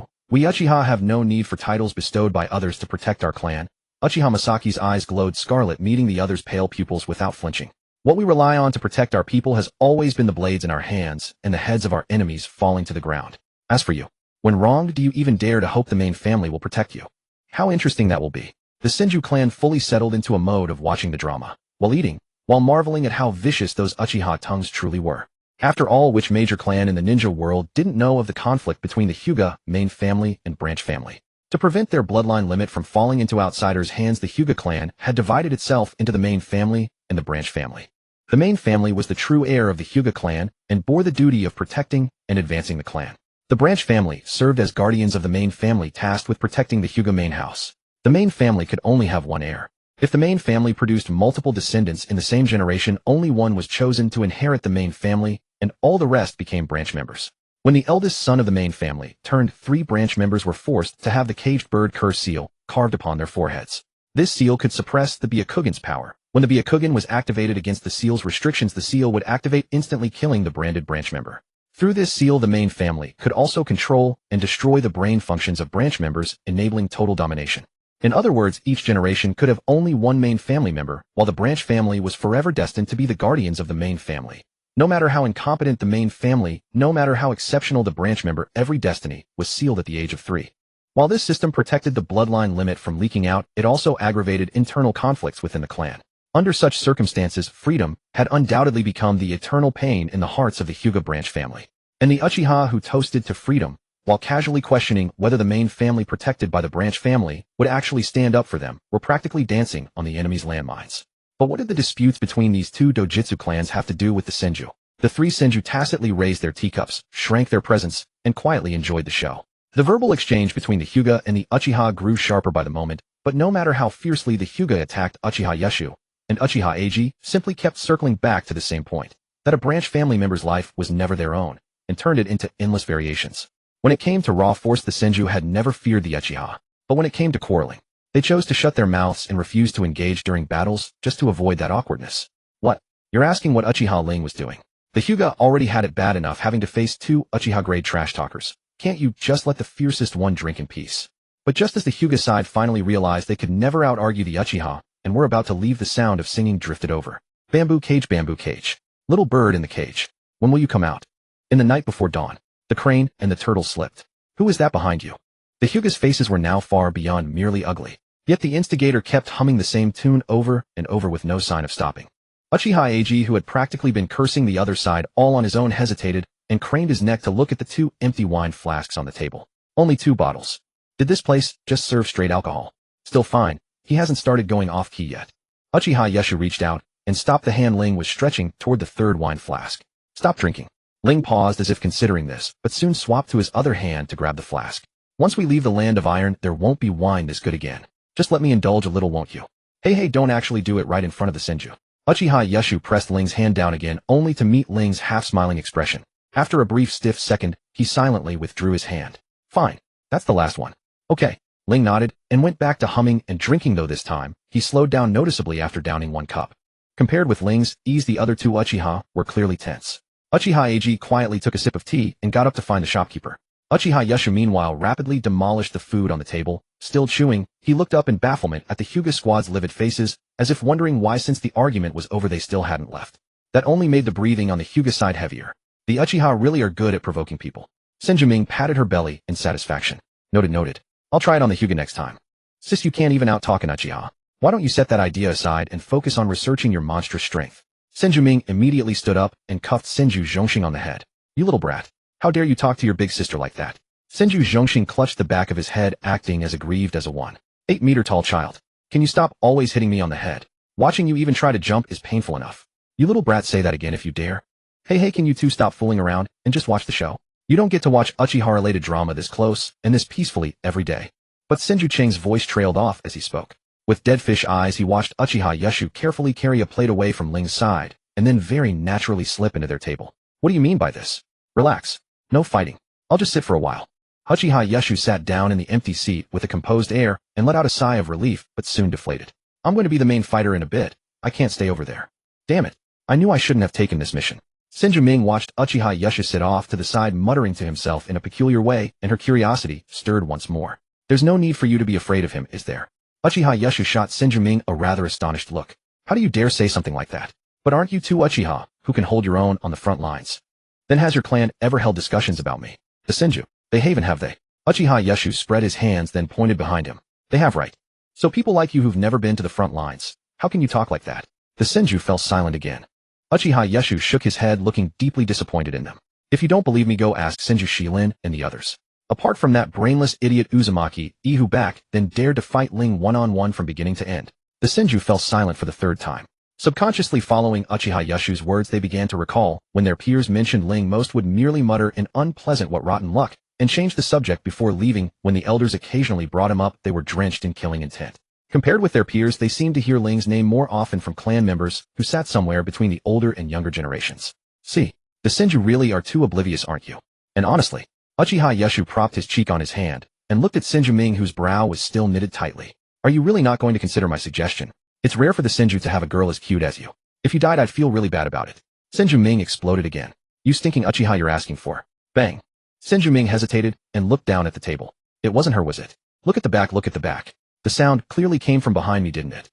Uchiha have no need for titles bestowed by others to protect our clan. Uchiha Masaki's eyes glowed scarlet, meeting the other's pale pupils without flinching. What we rely on to protect our people has always been the blades in our hands and the heads of our enemies falling to the ground. As for you, when wronged, do you even dare to hope the main family will protect you? How interesting that will be. The Senju clan fully settled into a mode of watching the drama, while eating, while marveling at how vicious those Uchiha tongues truly were. After all, which major clan in the ninja world didn't know of the conflict between the Hyuga main family and branch family? To prevent their bloodline limit from falling into outsiders' hands, the Hyuga clan had divided itself into the main family and the branch family. The main family was the true heir of the Hyuga clan and bore the duty of protecting and advancing the clan. The branch family served as guardians of the main family, tasked with protecting the Hyuga main house. The main family could only have one heir. If the main family produced multiple descendants in the same generation, only one was chosen to inherit the main family, and all the rest became branch members. When the eldest son of the main family turned 3, branch members were forced to have the caged bird curse seal carved upon their foreheads. This seal could suppress the Byakugan's power. When the Byakugan was activated against the seal's restrictions, the seal would activate, instantly killing the branded branch member. Through this seal, the main family could also control and destroy the brain functions of branch members, enabling total domination. In other words, each generation could have only one main family member, while the branch family was forever destined to be the guardians of the main family. No matter how incompetent the main family, no matter how exceptional the branch member, every destiny was sealed at the age of 3. While this system protected the bloodline limit from leaking out, it also aggravated internal conflicts within the clan. Under such circumstances, freedom had undoubtedly become the eternal pain in the hearts of the Hyuga branch family. and the Uchiha who toasted to freedom, while casually questioning whether the main family protected by the branch family would actually stand up for them, were practically dancing on the enemy's landmines. But what did the disputes between these two dojutsu clans have to do with the Senju? The three Senju tacitly raised their teacups, shrank their presence, and quietly enjoyed the show. The verbal exchange between the Hyuga and the Uchiha grew sharper by the moment, but no matter how fiercely the Hyuga attacked Uchiha Yeshu, and Uchiha Eiji simply kept circling back to the same point, that a branch family member's life was never their own, and turned it into endless variations. When it came to raw force, the Senju had never feared the Uchiha, but when it came to quarreling, they chose to shut their mouths and refuse to engage during battles just to avoid that awkwardness. What? You're asking what Uchiha Ling was doing? The Hyuga already had it bad enough having to face two Uchiha-grade trash talkers. Can't you just let the fiercest one drink in peace? But just as the Hyuga side finally realized they could never out-argue the Uchiha, and were about to leave, the sound of singing drifted over. Bamboo cage, little bird in the cage. When will you come out? In the night before dawn, the crane and the turtle slipped. Who is that behind you? The Hyuga's faces were now far beyond merely ugly, yet the instigator kept humming the same tune over and over with no sign of stopping. Uchiha Eiji, who had practically been cursing the other side all on his own, hesitated and craned his neck to look at the two empty wine flasks on the table. Only 2 bottles. Did this place just serve straight alcohol? Still fine, he hasn't started going off-key yet. Uchiha Yeshu reached out and stopped the hand Ling was stretching toward the 3rd wine flask. Stop drinking. Ling paused as if considering this, but soon swapped to his other hand to grab the flask. Once we leave the land of iron, there won't be wine this good again. Just let me indulge a little, won't you? Hey, don't actually do it right in front of the Senju. Uchiha Yeshu pressed Ling's hand down again, only to meet Ling's half-smiling expression. After a brief stiff second, he silently withdrew his hand. Fine. That's the last one. Okay. Ling nodded and went back to humming and drinking, though this time, he slowed down noticeably after downing 1 cup. Compared with Ling's ease, the other 2 Uchiha were clearly tense. Uchiha Eiji quietly took a sip of tea and got up to find the shopkeeper. Uchiha Yeshu meanwhile rapidly demolished the food on the table. Still chewing, he looked up in bafflement at the Hyuga squad's livid faces, as if wondering why, since the argument was over, they still hadn't left. That only made the breathing on the Hyuga side heavier. The Uchiha really are good at provoking people. Senju Ming patted her belly in satisfaction. Noted. I'll try it on the Hyuga next time. Sis, you can't even out-talk an Uchiha. Why don't you set that idea aside and focus on researching your monstrous strength? Senju Ming immediately stood up and cuffed Senju Zhongxing on the head. You little brat. How dare you talk to your big sister like that? Senju Zhongxing clutched the back of his head, acting as aggrieved as a 1.8-meter-tall child. Can you stop always hitting me on the head? Watching you even try to jump is painful enough. You little brat, say that again if you dare. Hey, can you two stop fooling around and just watch the show? You don't get to watch Uchiha-related drama this close and this peacefully every day. But Senju Cheng's voice trailed off as he spoke. With dead fish eyes, he watched Uchiha Yeshu carefully carry a plate away from Ling's side, and then very naturally slip into their table. What do you mean by this? Relax. No fighting. I'll just sit for a while. Uchiha Yeshu sat down in the empty seat with a composed air and let out a sigh of relief, but soon deflated. I'm going to be the main fighter in a bit. I can't stay over there. Damn it. I knew I shouldn't have taken this mission. Senju Ming watched Uchiha Yeshu sit off to the side, muttering to himself in a peculiar way, and her curiosity stirred once more. There's no need for you to be afraid of him, is there? Uchiha Yeshu shot Senju Ming a rather astonished look. How do you dare say something like that? But aren't you two Uchiha, who can hold your own on the front lines? Then has your clan ever held discussions about me? The Senju. They haven't, have they? Uchiha Yeshu spread his hands, then pointed behind him. They have, right? So people like you who've never been to the front lines, how can you talk like that? The Senju fell silent again. Uchiha Yeshu shook his head, looking deeply disappointed in them. If you don't believe me, go ask Senju Shilin and the others. Apart from that brainless idiot Uzumaki, who back then dared to fight Ling one-on-one from beginning to end. The Senju fell silent for the 3rd time. Subconsciously following Uchiha Yeshu's words, they began to recall, when their peers mentioned Ling, most would merely mutter an unpleasant "what rotten luck," and change the subject before leaving. When the elders occasionally brought him up, they were drenched in killing intent. Compared with their peers, they seemed to hear Ling's name more often from clan members who sat somewhere between the older and younger generations. See, the Senju really are too oblivious, aren't you? And honestly, Uchiha Yeshu propped his cheek on his hand and looked at Senju Ming, whose brow was still knitted tightly. Are you really not going to consider my suggestion? It's rare for the Senju to have a girl as cute as you. If you died, I'd feel really bad about it. Senju Ming exploded again. You stinking Uchiha, you're asking for. Bang. Senju Ming hesitated and looked down at the table. It wasn't her, was it? Look at the back, look at the back. The sound clearly came from behind me, didn't it?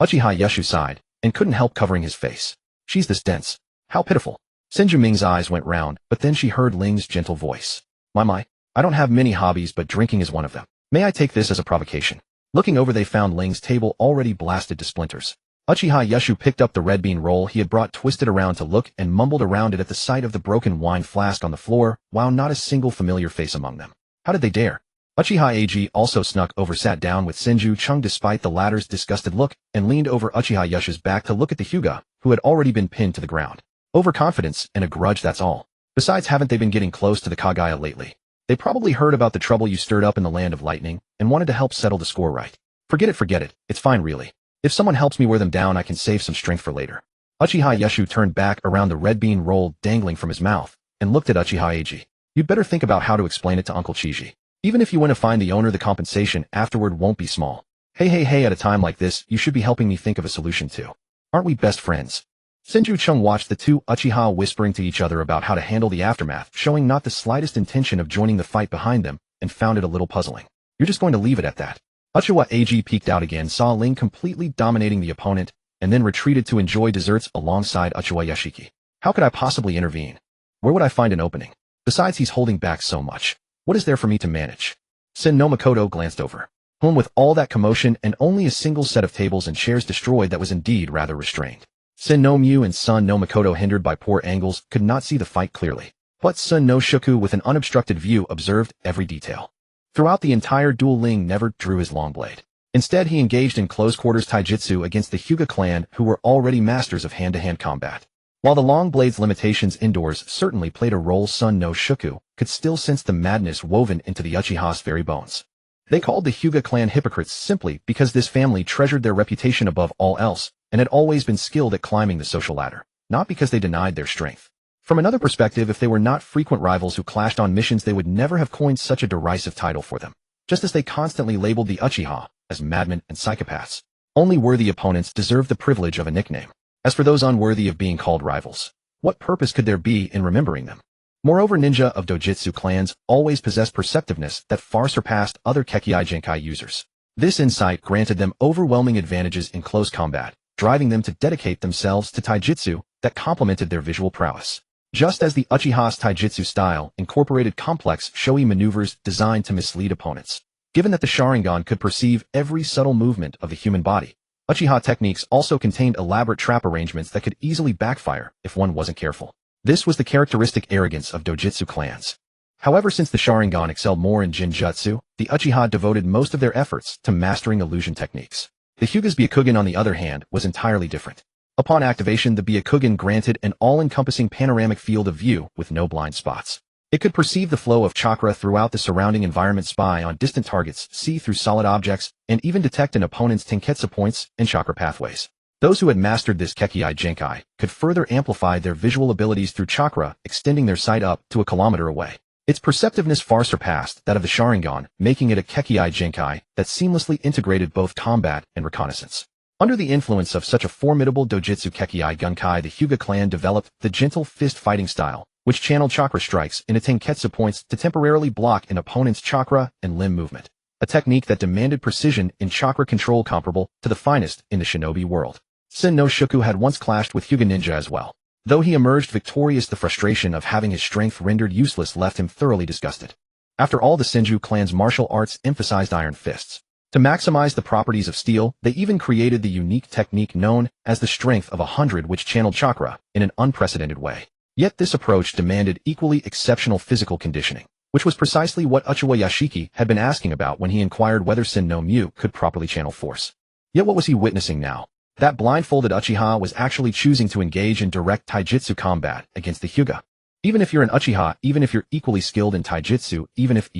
Uchiha Yeshu sighed and couldn't help covering his face. She's this dense. How pitiful. Senju Ming's eyes went round, but then she heard Ling's gentle voice. My, I don't have many hobbies, but drinking is one of them. May I take this as a provocation? Looking over, they found Ling's table already blasted to splinters. Uchiha Yeshu picked up the red bean roll he had brought, twisted around to look, and mumbled around it at the sight of the broken wine flask on the floor, while not a single familiar face among them. How did they dare? Uchiha Ag also snuck over, sat down with Senju Chung despite the latter's disgusted look, and leaned over Uchiha Yeshu's back to look at the Hyuga, who had already been pinned to the ground. Overconfidence and a grudge, that's all. Besides, haven't they been getting close to the Kagaya lately? They probably heard about the trouble you stirred up in the land of lightning, and wanted to help settle the score right. Forget it, it's fine really. If someone helps me wear them down, I can save some strength for later. Uchiha Yeshu turned back around the red bean roll dangling from his mouth, and looked at Uchiha Ag. You'd better think about how to explain it to Uncle Chiji. Even if you win to find the owner, the compensation afterward won't be small. Hey, at a time like this, you should be helping me think of a solution too. Aren't we best friends? Senju Chung watched the two Uchiha whispering to each other about how to handle the aftermath, showing not the slightest intention of joining the fight behind them, and found it a little puzzling. You're just going to leave it at that? Uchiha Ag peeked out again, saw Ling completely dominating the opponent, and then retreated to enjoy desserts alongside Uchiha Yashiki. How could I possibly intervene? Where would I find an opening? Besides, he's holding back so much. What is there for me to manage? Sen no Makoto glanced over. With all that commotion and only a single set of tables and chairs destroyed, that was indeed rather restrained. Sen no Mu and Sun no Makoto, hindered by poor angles, could not see the fight clearly. But Sun no Shuku, with an unobstructed view, observed every detail. Throughout the entire duel, Ling never drew his long blade. Instead, he engaged in close-quarters taijutsu against the Hyuga clan, who were already masters of hand-to-hand combat. While the long blade's limitations indoors certainly played a role, Sun no Shuku could still sense the madness woven into the Uchiha's very bones. They called the Hyuga clan hypocrites simply because this family treasured their reputation above all else, and had always been skilled at climbing the social ladder, not because they denied their strength. From another perspective, if they were not frequent rivals who clashed on missions, they would never have coined such a derisive title for them, just as they constantly labeled the Uchiha as madmen and psychopaths. Only worthy opponents deserve the privilege of a nickname. As for those unworthy of being called rivals, what purpose could there be in remembering them? Moreover, ninja of dojutsu clans always possessed perceptiveness that far surpassed other Kekkei Genkai users. This insight granted them overwhelming advantages in close combat, driving them to dedicate themselves to taijutsu that complemented their visual prowess. Just as the Uchiha's taijutsu style incorporated complex, showy maneuvers designed to mislead opponents. Given that the Sharingan could perceive every subtle movement of the human body, Uchiha techniques also contained elaborate trap arrangements that could easily backfire if one wasn't careful. This was the characteristic arrogance of dojutsu clans. However, since the Sharingan excelled more in Jinjutsu, the Uchiha devoted most of their efforts to mastering illusion techniques. The Hyuga's Byakugan, on the other hand, was entirely different. Upon activation, the Byakugan granted an all-encompassing panoramic field of view with no blind spots. It could perceive the flow of chakra throughout the surrounding environment, spy on distant targets, see through solid objects, and even detect an opponent's tenketsu points and chakra pathways. Those who had mastered this Kekkei Genkai could further amplify their visual abilities through chakra, extending their sight up to a kilometer away. Its perceptiveness far surpassed that of the Sharingan, making it a Kekkei Genkai that seamlessly integrated both combat and reconnaissance. Under the influence of such a formidable dojutsu Kekkei Genkai, the Hyuga clan developed the gentle fist fighting style, which channeled chakra strikes into tenketsu points to temporarily block an opponent's chakra and limb movement, a technique that demanded precision in chakra control comparable to the finest in the shinobi world. Sen no Shuku had once clashed with Hyuga ninja as well. Though he emerged victorious, the frustration of having his strength rendered useless left him thoroughly disgusted. After all, the Senju clan's martial arts emphasized iron fists. To maximize the properties of steel, they even created the unique technique known as the strength of 100, which channeled chakra in an unprecedented way. Yet this approach demanded equally exceptional physical conditioning, which was precisely what Uchiha Yashiki had been asking about when he inquired whether Sen no Mu could properly channel force. Yet what was he witnessing now? That blindfolded Uchiha was actually choosing to engage in direct taijutsu combat against the Hyuga. Even if you're an Uchiha, even if you're equally skilled in taijutsu, even if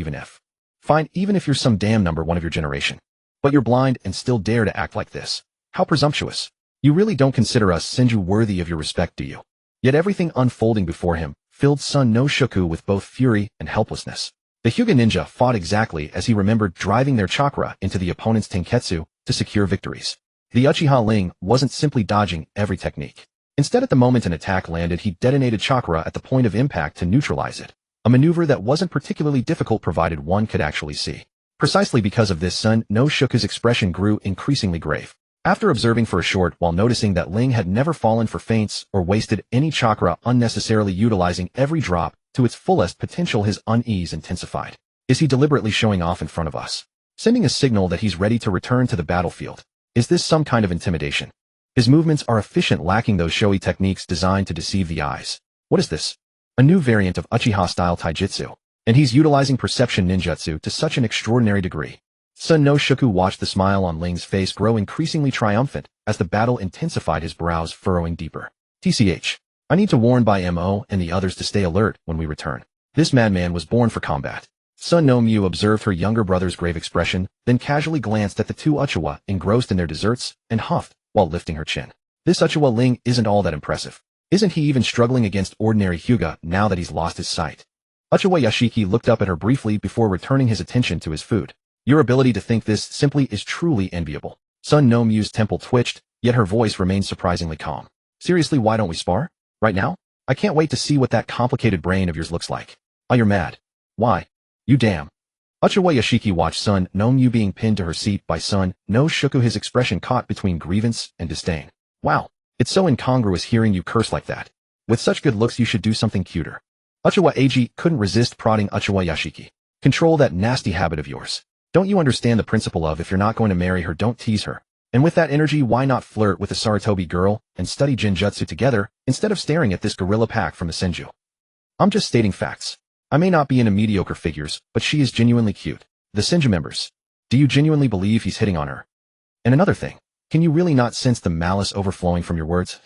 you're some damn number one of your generation. But you're blind and still dare to act like this. How presumptuous. You really don't consider us Senju worthy of your respect, do you? Yet everything unfolding before him filled Sun no Shuku with both fury and helplessness. The Hyuga ninja fought exactly as he remembered, driving their chakra into the opponent's tenketsu to secure victories. The Uchiha Ling wasn't simply dodging every technique. Instead, at the moment an attack landed, he detonated chakra at the point of impact to neutralize it, a maneuver that wasn't particularly difficult provided one could actually see. Precisely because of this, Sun no Shuku's expression grew increasingly grave. After observing for a short while, noticing that Ling had never fallen for feints or wasted any chakra, unnecessarily utilizing every drop to its fullest potential, his unease intensified. Is he deliberately showing off in front of us, sending a signal that he's ready to return to the battlefield? Is this some kind of intimidation? His movements are efficient, lacking those showy techniques designed to deceive the eyes. What is this? A new variant of Uchiha-style taijutsu. And he's utilizing perception ninjutsu to such an extraordinary degree. Sun no Shuku watched the smile on Ling's face grow increasingly triumphant as the battle intensified, his brows furrowing deeper. TCH. I need to warn by Mo and the others to stay alert when we return. This madman was born for combat. Sun no Mu observed her younger brother's grave expression, then casually glanced at the two Uchiha engrossed in their desserts and huffed while lifting her chin. This Uchiha Ling isn't all that impressive. Isn't he even struggling against ordinary Hyuga now that he's lost his sight? Uchiha Yashiki looked up at her briefly before returning his attention to his food. Your ability to think this simply is truly enviable. Sun no Mu's temple twitched, yet her voice remained surprisingly calm. Seriously, why don't we spar? Right now? I can't wait to see what that complicated brain of yours looks like. Oh, you're mad. Why? You damn. Uchiha Yashiki watched Sun no Mu being pinned to her seat by Sun no Shuku, his expression caught between grievance and disdain. Wow. It's so incongruous hearing you curse like that. With such good looks you should do something cuter. Uchiha Eiji couldn't resist prodding Uchiha Yashiki. Control that nasty habit of yours. Don't you understand the principle of if you're not going to marry her, don't tease her? And with that energy, why not flirt with a Sarutobi girl and study Jinjutsu together instead of staring at this gorilla pack from the Senju? I'm just stating facts. I may not be into mediocre figures, but she is genuinely cute. The Senju members. Do you genuinely believe he's hitting on her? And another thing, can you really not sense the malice overflowing from your words?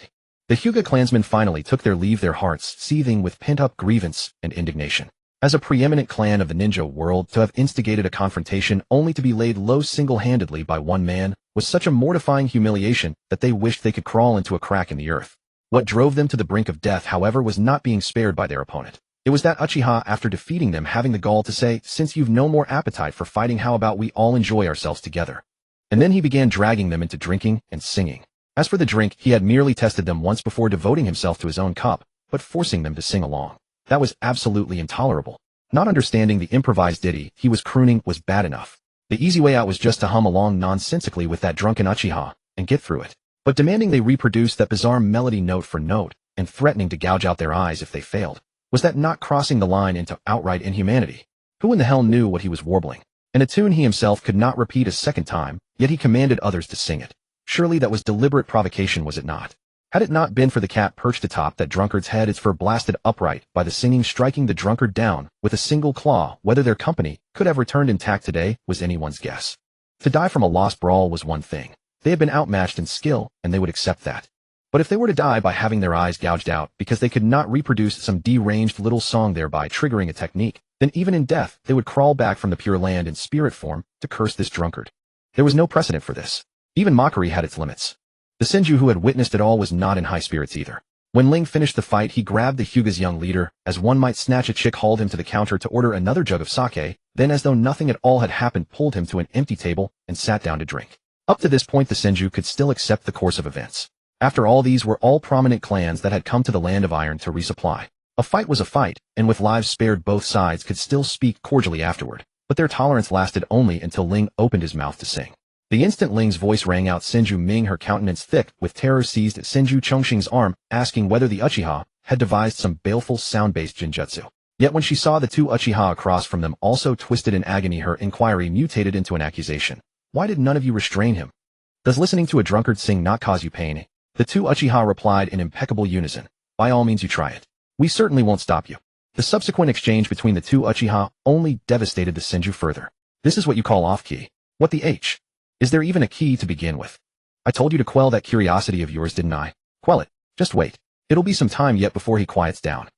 The Hyuga clansmen finally took their leave, their hearts seething with pent-up grievance and indignation. As a preeminent clan of the ninja world, to have instigated a confrontation only to be laid low single-handedly by one man was such a mortifying humiliation that they wished they could crawl into a crack in the earth. What drove them to the brink of death, however, was not being spared by their opponent. It was that Uchiha, after defeating them, having the gall to say, since you've no more appetite for fighting, how about we all enjoy ourselves together? And then he began dragging them into drinking and singing. As for the drink, he had merely tested them once before devoting himself to his own cup, but forcing them to sing along. That was absolutely intolerable. Not understanding the improvised ditty he was crooning was bad enough. The easy way out was just to hum along nonsensically with that drunken Uchiha and get through it. But demanding they reproduce that bizarre melody note for note and threatening to gouge out their eyes if they failed, was that not crossing the line into outright inhumanity? Who in the hell knew what he was warbling? And a tune he himself could not repeat a second time, yet he commanded others to sing it. Surely that was deliberate provocation, was it not? Had it not been for the cat perched atop that drunkard's head, its fur blasted upright by the singing, striking the drunkard down with a single claw, whether their company could have returned intact today was anyone's guess. To die from a lost brawl was one thing. They had been outmatched in skill, and they would accept that. But if they were to die by having their eyes gouged out because they could not reproduce some deranged little song, thereby triggering a technique, then even in death they would crawl back from the Pure Land in spirit form to curse this drunkard. There was no precedent for this. Even mockery had its limits. The Senju who had witnessed it all was not in high spirits either. When Ling finished the fight, he grabbed the Hyuga's young leader, as one might snatch a chick, hauled him to the counter to order another jug of sake, then as though nothing at all had happened pulled him to an empty table and sat down to drink. Up to this point the Senju could still accept the course of events. After all, these were all prominent clans that had come to the Land of Iron to resupply. A fight was a fight, and with lives spared both sides could still speak cordially afterward, but their tolerance lasted only until Ling opened his mouth to sing. The instant Ling's voice rang out, Senju Ming, her countenance thick with terror, seized Senju Chongqing's arm, asking whether the Uchiha had devised some baleful sound-based Jinjutsu. Yet when she saw the two Uchiha across from them also twisted in agony, her inquiry mutated into an accusation. Why did none of you restrain him? Does listening to a drunkard sing not cause you pain? The two Uchiha replied in impeccable unison. By all means you try it. We certainly won't stop you. The subsequent exchange between the two Uchiha only devastated the Senju further. This is what you call off-key. What the H? Is there even a key to begin with? I told you to quell that curiosity of yours, didn't I? Quell it. Just wait. It'll be some time yet before he quiets down.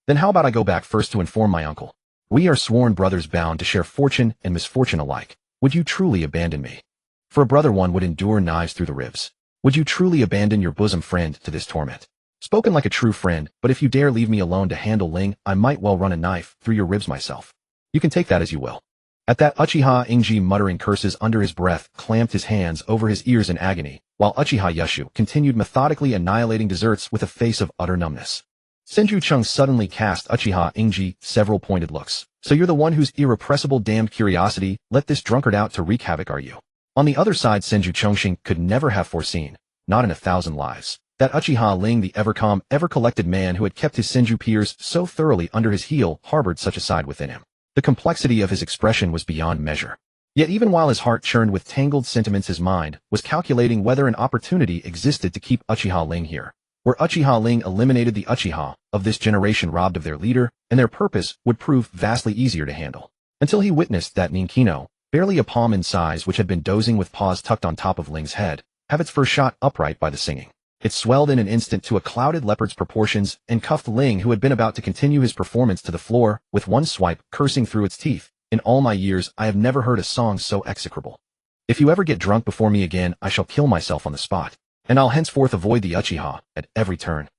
Then how about I go back first to inform my uncle? We are sworn brothers bound to share fortune and misfortune alike. Would you truly abandon me? For a brother one would endure knives through the ribs. Would you truly abandon your bosom friend to this torment? Spoken like a true friend, but if you dare leave me alone to handle Ling, I might well run a knife through your ribs myself. You can take that as you will. At that, Uchiha Ingji, muttering curses under his breath, clamped his hands over his ears in agony, while Uchiha Yashu continued methodically annihilating desserts with a face of utter numbness. Senju Chung suddenly cast Uchiha Ingji several pointed looks. So you're the one whose irrepressible damned curiosity let this drunkard out to wreak havoc, are you? On the other side, Senju Chongqing could never have foreseen, not in 1,000 lives, that Uchiha Ling, the ever-calm, ever-collected man who had kept his Senju peers so thoroughly under his heel, harbored such a side within him. The complexity of his expression was beyond measure. Yet even while his heart churned with tangled sentiments, his mind was calculating whether an opportunity existed to keep Uchiha Ling here, where Uchiha Ling eliminated the Uchiha of this generation robbed of their leader, and their purpose would prove vastly easier to handle. Until he witnessed that Ninkino, barely a palm in size, which had been dozing with paws tucked on top of Ling's head, have its first shot upright by the singing. It swelled in an instant to a clouded leopard's proportions and cuffed Ling, who had been about to continue his performance, to the floor with one swipe, cursing through its teeth. In all my years, I have never heard a song so execrable. If you ever get drunk before me again, I shall kill myself on the spot, and I'll henceforth avoid the Uchiha at every turn.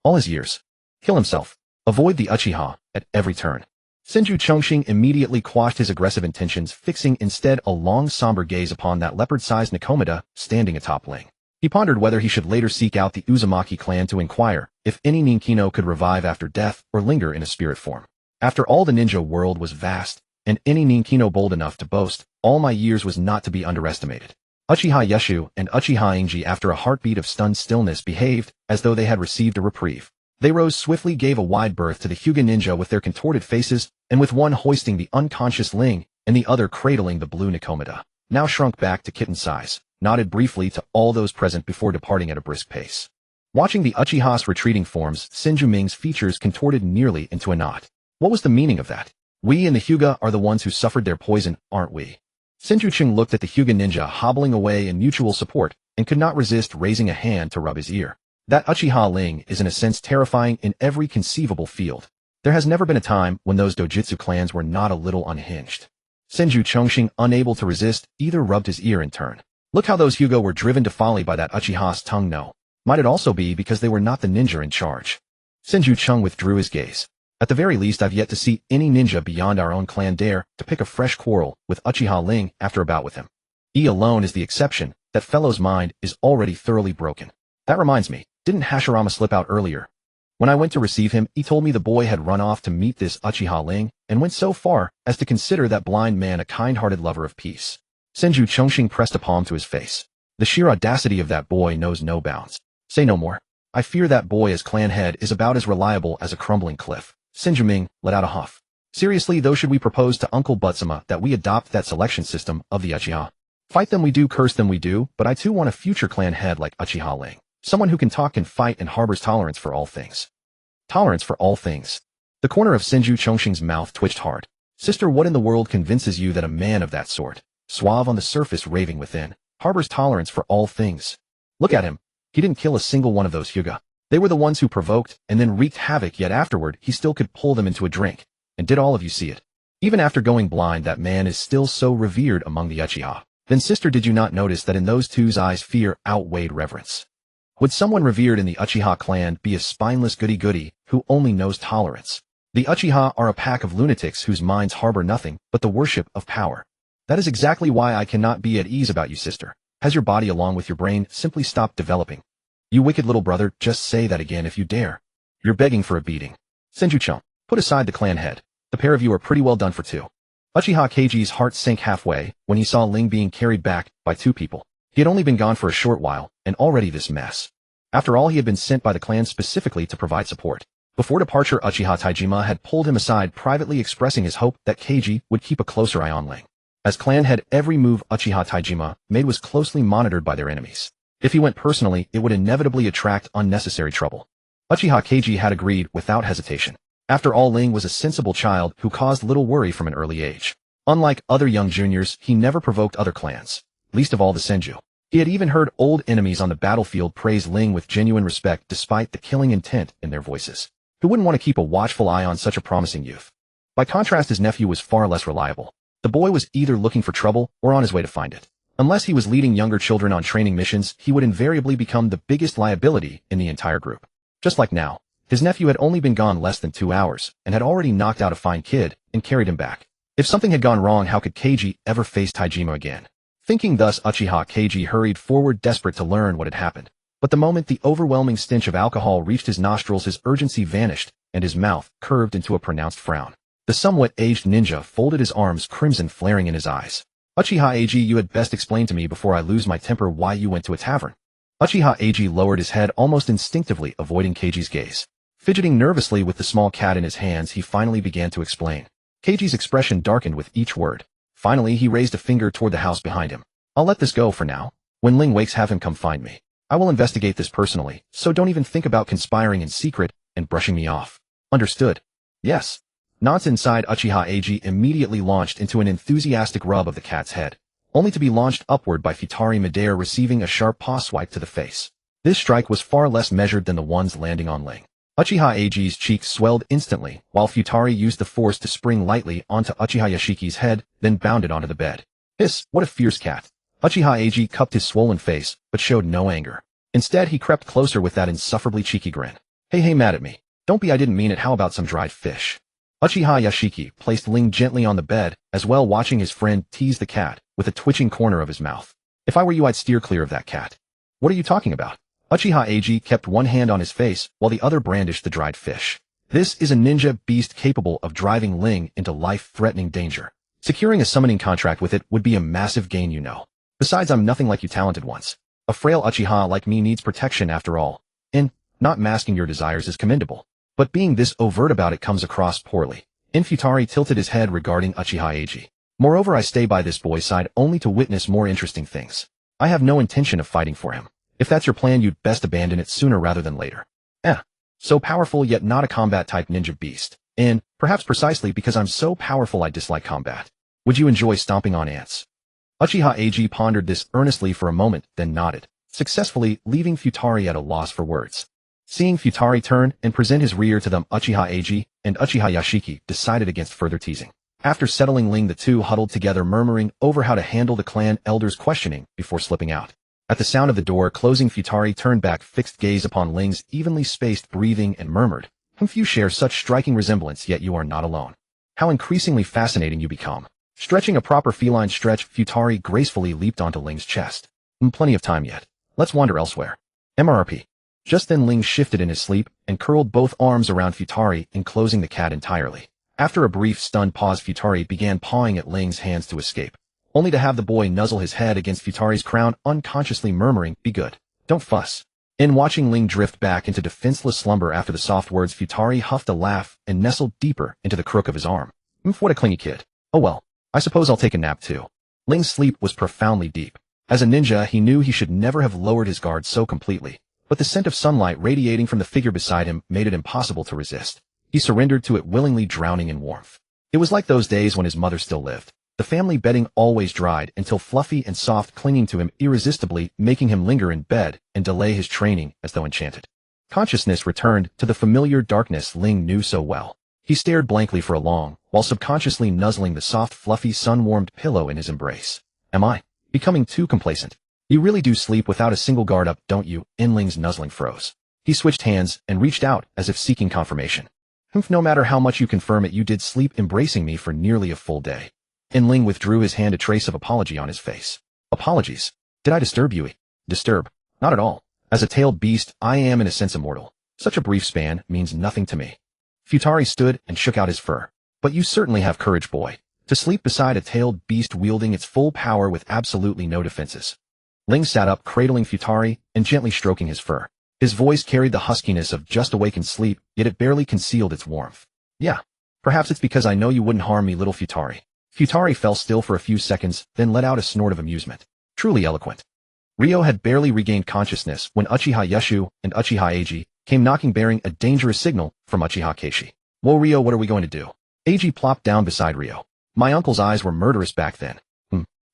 All his years. Kill himself. Avoid the Uchiha at every turn. Senju Chongqing immediately quashed his aggressive intentions, fixing instead a long somber gaze upon that leopard-sized Nikomata standing atop Ling. He pondered whether he should later seek out the Uzumaki clan to inquire if any Ninkino could revive after death or linger in a spirit form. After all, the ninja world was vast, and any Ninkino bold enough to boast all my years was not to be underestimated. Uchiha Yeshu and Uchiha Ingji, after a heartbeat of stunned stillness, behaved as though they had received a reprieve. They rose swiftly, gave a wide berth to the Hyuga ninja with their contorted faces, and with one hoisting the unconscious Ling and the other cradling the blue Nikomata, now shrunk back to kitten size, nodded briefly to all those present before departing at a brisk pace. Watching the Uchiha's retreating forms, Senju Ming's features contorted nearly into a knot. What was the meaning of that? We and the Hyuga are the ones who suffered their poison, aren't we? Senju Ching looked at the Hyuga ninja hobbling away in mutual support and could not resist raising a hand to rub his ear. That Uchiha Ling is in a sense terrifying in every conceivable field. There has never been a time when those dojutsu clans were not a little unhinged. Senju Chongqing, unable to resist, either rubbed his ear in turn. Look how those Hyuga were driven to folly by that Uchiha's tongue. No. Might it also be because they were not the ninja in charge? Senju Chung withdrew his gaze. At the very least, I've yet to see any ninja beyond our own clan dare to pick a fresh quarrel with Uchiha Ling after a bout with him. He alone is the exception. That fellow's mind is already thoroughly broken. That reminds me, didn't Hashirama slip out earlier? When I went to receive him, he told me the boy had run off to meet this Uchiha Ling and went so far as to consider that blind man a kind-hearted lover of peace. Senju Chongqing pressed a palm to his face. The sheer audacity of that boy knows no bounds. Say no more. I fear that boy as clan head is about as reliable as a crumbling cliff. Senju Ming let out a huff. Seriously though, should we propose to Uncle Butsuma that we adopt that selection system of the Uchiha? Fight them we do, curse them we do, but I too want a future clan head like Uchiha Ling. Someone who can talk and fight and harbors tolerance for all things. Tolerance for all things. The corner of Senju Chongqing's mouth twitched hard. Sister, what in the world convinces you that a man of that sort, suave on the surface, raving within, harbors tolerance for all things? Look at him. He didn't kill a single one of those Hyuga. They were the ones who provoked and then wreaked havoc, yet afterward he still could pull them into a drink. And did all of you see it? Even after going blind, that man is still so revered among the Uchiha. Then sister, did you not notice that in those two's eyes fear outweighed reverence? Would someone revered in the Uchiha clan be a spineless goody-goody who only knows tolerance? The Uchiha are a pack of lunatics whose minds harbor nothing but the worship of power. That is exactly why I cannot be at ease about you, sister. Has your body along with your brain simply stopped developing? You wicked little brother, just say that again if you dare. You're begging for a beating. Senju Chung, put aside the clan head. The pair of you are pretty well done for two. Uchiha Keiji's heart sank halfway when he saw Ling being carried back by two people. He had only been gone for a short while, and already this mess. After all, he had been sent by the clan specifically to provide support. Before departure, Uchiha Taijima had pulled him aside, privately expressing his hope that Keiji would keep a closer eye on Ling. As clan head, every move Uchiha Taijima made was closely monitored by their enemies. If he went personally, it would inevitably attract unnecessary trouble. Uchiha Keiji had agreed without hesitation. After all, Ling was a sensible child who caused little worry from an early age. Unlike other young juniors, he never provoked other clans, least of all the Senju. He had even heard old enemies on the battlefield praise Ling with genuine respect despite the killing intent in their voices. Who wouldn't want to keep a watchful eye on such a promising youth? By contrast, his nephew was far less reliable. The boy was either looking for trouble or on his way to find it. Unless he was leading younger children on training missions, he would invariably become the biggest liability in the entire group. Just like now, his nephew had only been gone less than 2 hours and had already knocked out a fine kid and carried him back. If something had gone wrong, how could Keiji ever face Taijima again? Thinking thus, Uchiha Keiji hurried forward, desperate to learn what had happened. But the moment the overwhelming stench of alcohol reached his nostrils, his urgency vanished, and his mouth curved into a pronounced frown. The somewhat aged ninja folded his arms, crimson flaring in his eyes. Uchiha Eiji, you had best explain to me before I lose my temper why you went to a tavern. Uchiha Eiji lowered his head, almost instinctively avoiding Keiji's gaze. Fidgeting nervously with the small cat in his hands, he finally began to explain. Keiji's expression darkened with each word. Finally, he raised a finger toward the house behind him. I'll let this go for now. When Ling wakes, have him come find me. I will investigate this personally, so don't even think about conspiring in secret and brushing me off. Understood? Yes. Nods inside. Uchiha Eiji immediately launched into an enthusiastic rub of the cat's head, only to be launched upward by Futari midair, receiving a sharp paw swipe to the face. This strike was far less measured than the ones landing on Ling. Uchiha Eiji's cheeks swelled instantly, while Futari used the force to spring lightly onto Uchiha Yashiki's head, then bounded onto the bed. Hiss, what a fierce cat. Uchiha Eiji cupped his swollen face, but showed no anger. Instead, he crept closer with that insufferably cheeky grin. Hey, mad at me. Don't be, I didn't mean it. How about some dried fish? Uchiha Yashiki placed Ling gently on the bed, as well watching his friend tease the cat with a twitching corner of his mouth. If I were you, I'd steer clear of that cat. What are you talking about? Uchiha Eiji kept one hand on his face while the other brandished the dried fish. This is a ninja beast capable of driving Ling into life-threatening danger. Securing a summoning contract with it would be a massive gain, you know. Besides, I'm nothing like you talented ones. A frail Uchiha like me needs protection after all. And not masking your desires is commendable. But being this overt about it comes across poorly. Futari tilted his head regarding Uchiha Eiji. Moreover, I stay by this boy's side only to witness more interesting things. I have no intention of fighting for him. If that's your plan, you'd best abandon it sooner rather than later. So powerful yet not a combat-type ninja beast. And, perhaps precisely because I'm so powerful I dislike combat. Would you enjoy stomping on ants? Uchiha Eiji pondered this earnestly for a moment, then nodded, successfully leaving Futari at a loss for words. Seeing Futari turn and present his rear to them, Uchiha Eiji and Uchiha Yashiki decided against further teasing. After settling Ling, the two huddled together, murmuring over how to handle the clan elder's questioning before slipping out. At the sound of the door closing, Futari turned back, fixed gaze upon Ling's evenly spaced breathing, and murmured, "You share such striking resemblance, yet you are not alone. How increasingly fascinating you become." Stretching a proper feline stretch, Futari gracefully leaped onto Ling's chest. Plenty of time yet. Let's wander elsewhere. MRP. Just then Ling shifted in his sleep and curled both arms around Futari, enclosing the cat entirely. After a brief stunned pause, Futari began pawing at Ling's hands to escape, only to have the boy nuzzle his head against Futari's crown, unconsciously murmuring, "Be good. Don't fuss." In watching Ling drift back into defenseless slumber after the soft words, Futari huffed a laugh and nestled deeper into the crook of his arm. What a clingy kid. Oh well, I suppose I'll take a nap too. Ling's sleep was profoundly deep. As a ninja, he knew he should never have lowered his guard so completely, but the scent of sunlight radiating from the figure beside him made it impossible to resist. He surrendered to it willingly, drowning in warmth. It was like those days when his mother still lived. The family bedding always dried until fluffy and soft, clinging to him irresistibly, making him linger in bed and delay his training as though enchanted. Consciousness returned to the familiar darkness Ling knew so well. He stared blankly for a long, while subconsciously nuzzling the soft, fluffy, sun-warmed pillow in his embrace. Am I becoming too complacent? You really do sleep without a single guard up, don't you? Ling's nuzzling froze. He switched hands and reached out as if seeking confirmation. No matter how much you confirm it, you did sleep embracing me for nearly a full day. Ling withdrew his hand, a trace of apology on his face. Apologies? Did I disturb you? Disturb? Not at all. As a tailed beast, I am in a sense immortal. Such a brief span means nothing to me. Futari stood and shook out his fur. But you certainly have courage, boy. To sleep beside a tailed beast wielding its full power with absolutely no defenses. Ling sat up, cradling Futari and gently stroking his fur. His voice carried the huskiness of just awakened sleep, yet it barely concealed its warmth. Yeah. Perhaps it's because I know you wouldn't harm me, little Futari. Futari fell still for a few seconds, then let out a snort of amusement. Truly eloquent. Ryo had barely regained consciousness when Uchiha Yashu and Uchiha Eiji came knocking, bearing a dangerous signal from Uchiha Keishi. Whoa, Ryo, what are we going to do? Eiji plopped down beside Ryo. My uncle's eyes were murderous back then.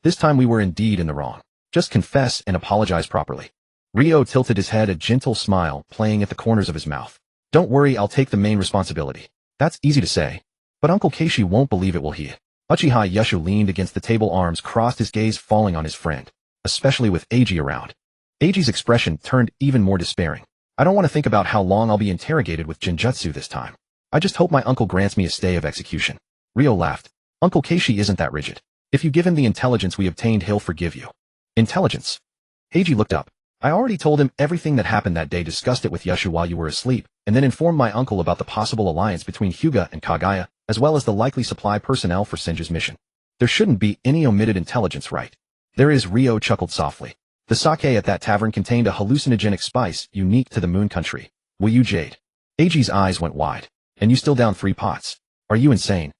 This time we were indeed in the wrong. Just confess and apologize properly. Ryo tilted his head, a gentle smile playing at the corners of his mouth. Don't worry, I'll take the main responsibility. That's easy to say. But Uncle Keishi won't believe it, will he? Uchiha Yashu leaned against the table, arms crossed, his gaze falling on his friend, especially with Eiji around. Eiji's expression turned even more despairing. I don't want to think about how long I'll be interrogated with Genjutsu this time. I just hope my uncle grants me a stay of execution. Ryo laughed. Uncle Keishi isn't that rigid. If you give him the intelligence we obtained, he'll forgive you. Intelligence? Eiji looked up. I already told him everything that happened that day, discussed it with Yashu while you were asleep, and then informed my uncle about the possible alliance between Hyuga and Kagaya, as well as the likely supply personnel for Senju's mission. There shouldn't be any omitted intelligence, right? There is. Ryo chuckled softly. The sake at that tavern contained a hallucinogenic spice unique to the Moon Country. Will you, Jade? Eiji's eyes went wide. And you still down 3 pots? Are you insane?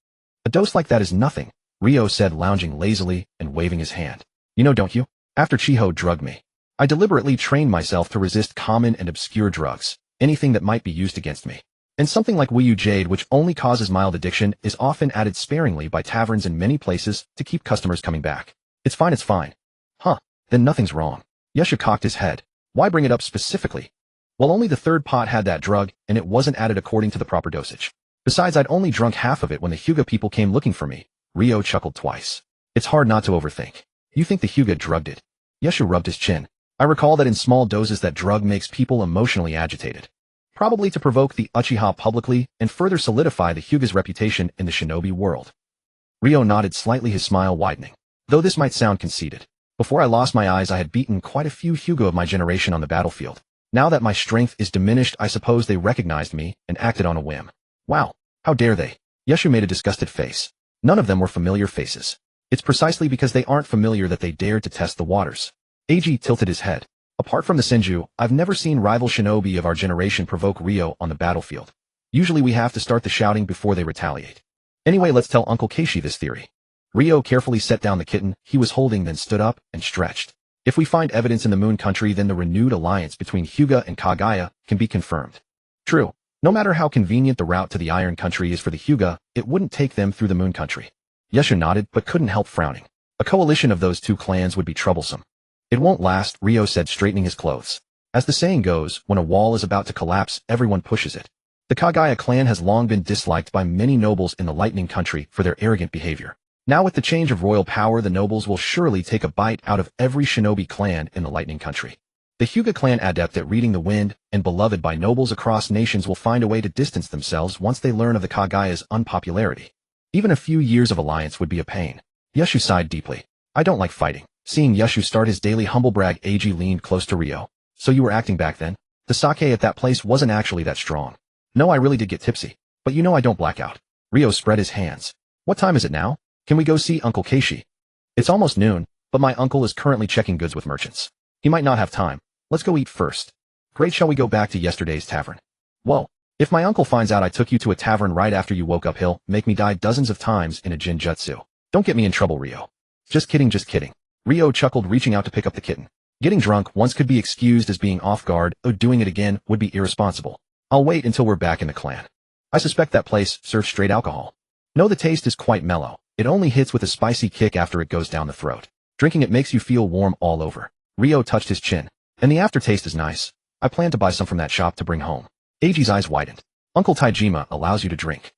A dose like that is nothing. Ryo said, lounging lazily and waving his hand. You know, don't you? After Chiho drugged me, I deliberately trained myself to resist common and obscure drugs, anything that might be used against me. And something like Wuyu Jade, which only causes mild addiction, is often added sparingly by taverns in many places to keep customers coming back. It's fine, it's fine. Huh, then nothing's wrong. Yeshu cocked his head. Why bring it up specifically? Well, only the third pot had that drug, and it wasn't added according to the proper dosage. Besides, I'd only drunk half of it when the Hyuga people came looking for me. Ryo chuckled twice. It's hard not to overthink. You think the Hyuga drugged it? Yeshu rubbed his chin. I recall that in small doses that drug makes people emotionally agitated. Probably to provoke the Uchiha publicly and further solidify the Hyuga's reputation in the shinobi world. Ryo nodded slightly, his smile widening. Though this might sound conceited, before I lost my eyes I had beaten quite a few Hyuga of my generation on the battlefield. Now that my strength is diminished, I suppose they recognized me and acted on a whim. Wow, how dare they? Yeshu made a disgusted face. None of them were familiar faces. It's precisely because they aren't familiar that they dared to test the waters. Eiji tilted his head. Apart from the Senju, I've never seen rival shinobi of our generation provoke Ryo on the battlefield. Usually we have to start the shouting before they retaliate. Anyway, let's tell Uncle Keishi this theory. Ryo carefully set down the kitten he was holding, then stood up and stretched. If we find evidence in the Moon Country, then the renewed alliance between Hyuga and Kagaya can be confirmed. True, no matter how convenient the route to the Iron Country is for the Hyuga, it wouldn't take them through the Moon Country. Yeshu nodded but couldn't help frowning. A coalition of those two clans would be troublesome. It won't last, Ryo said, straightening his clothes. As the saying goes, when a wall is about to collapse, everyone pushes it. The Kagaya clan has long been disliked by many nobles in the Lightning Country for their arrogant behavior. Now with the change of royal power, the nobles will surely take a bite out of every shinobi clan in the Lightning Country. The Hyuga clan, adept at reading the wind and beloved by nobles across nations, will find a way to distance themselves once they learn of the Kagaya's unpopularity. Even a few years of alliance would be a pain. Yeshu sighed deeply. I don't like fighting. Seeing Yeshu start his daily humble brag, Eiji leaned close to Ryo. So you were acting back then? The sake at that place wasn't actually that strong. No, I really did get tipsy. But you know I don't black out. Ryo spread his hands. What time is it now? Can we go see Uncle Keishi? It's almost noon, but my uncle is currently checking goods with merchants. He might not have time. Let's go eat first. Great, shall we go back to yesterday's tavern? Whoa. If my uncle finds out I took you to a tavern right after you woke up, he'll make me die dozens of times in a jinjutsu. Don't get me in trouble, Ryo. Just kidding, just kidding. Ryo chuckled, reaching out to pick up the kitten. Getting drunk once could be excused as being off guard, though doing it again would be irresponsible. I'll wait until we're back in the clan. I suspect that place serves straight alcohol. No, the taste is quite mellow. It only hits with a spicy kick after it goes down the throat. Drinking it makes you feel warm all over. Ryo touched his chin. And the aftertaste is nice. I plan to buy some from that shop to bring home. Eiji's eyes widened. Uncle Taijima allows you to drink.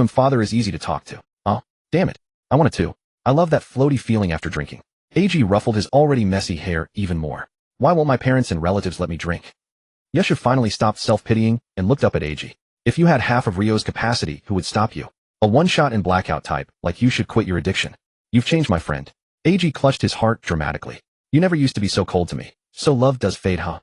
Father is easy to talk to. Oh, damn it. I want it too. I love that floaty feeling after drinking. Eiji ruffled his already messy hair even more. Why won't my parents and relatives let me drink? Yeshu finally stopped self-pitying and looked up at Eiji. If you had half of Ryo's capacity, who would stop you? A one-shot and blackout type, like you should quit your addiction. You've changed, my friend. Eiji clutched his heart dramatically. You never used to be so cold to me. So love does fade, huh?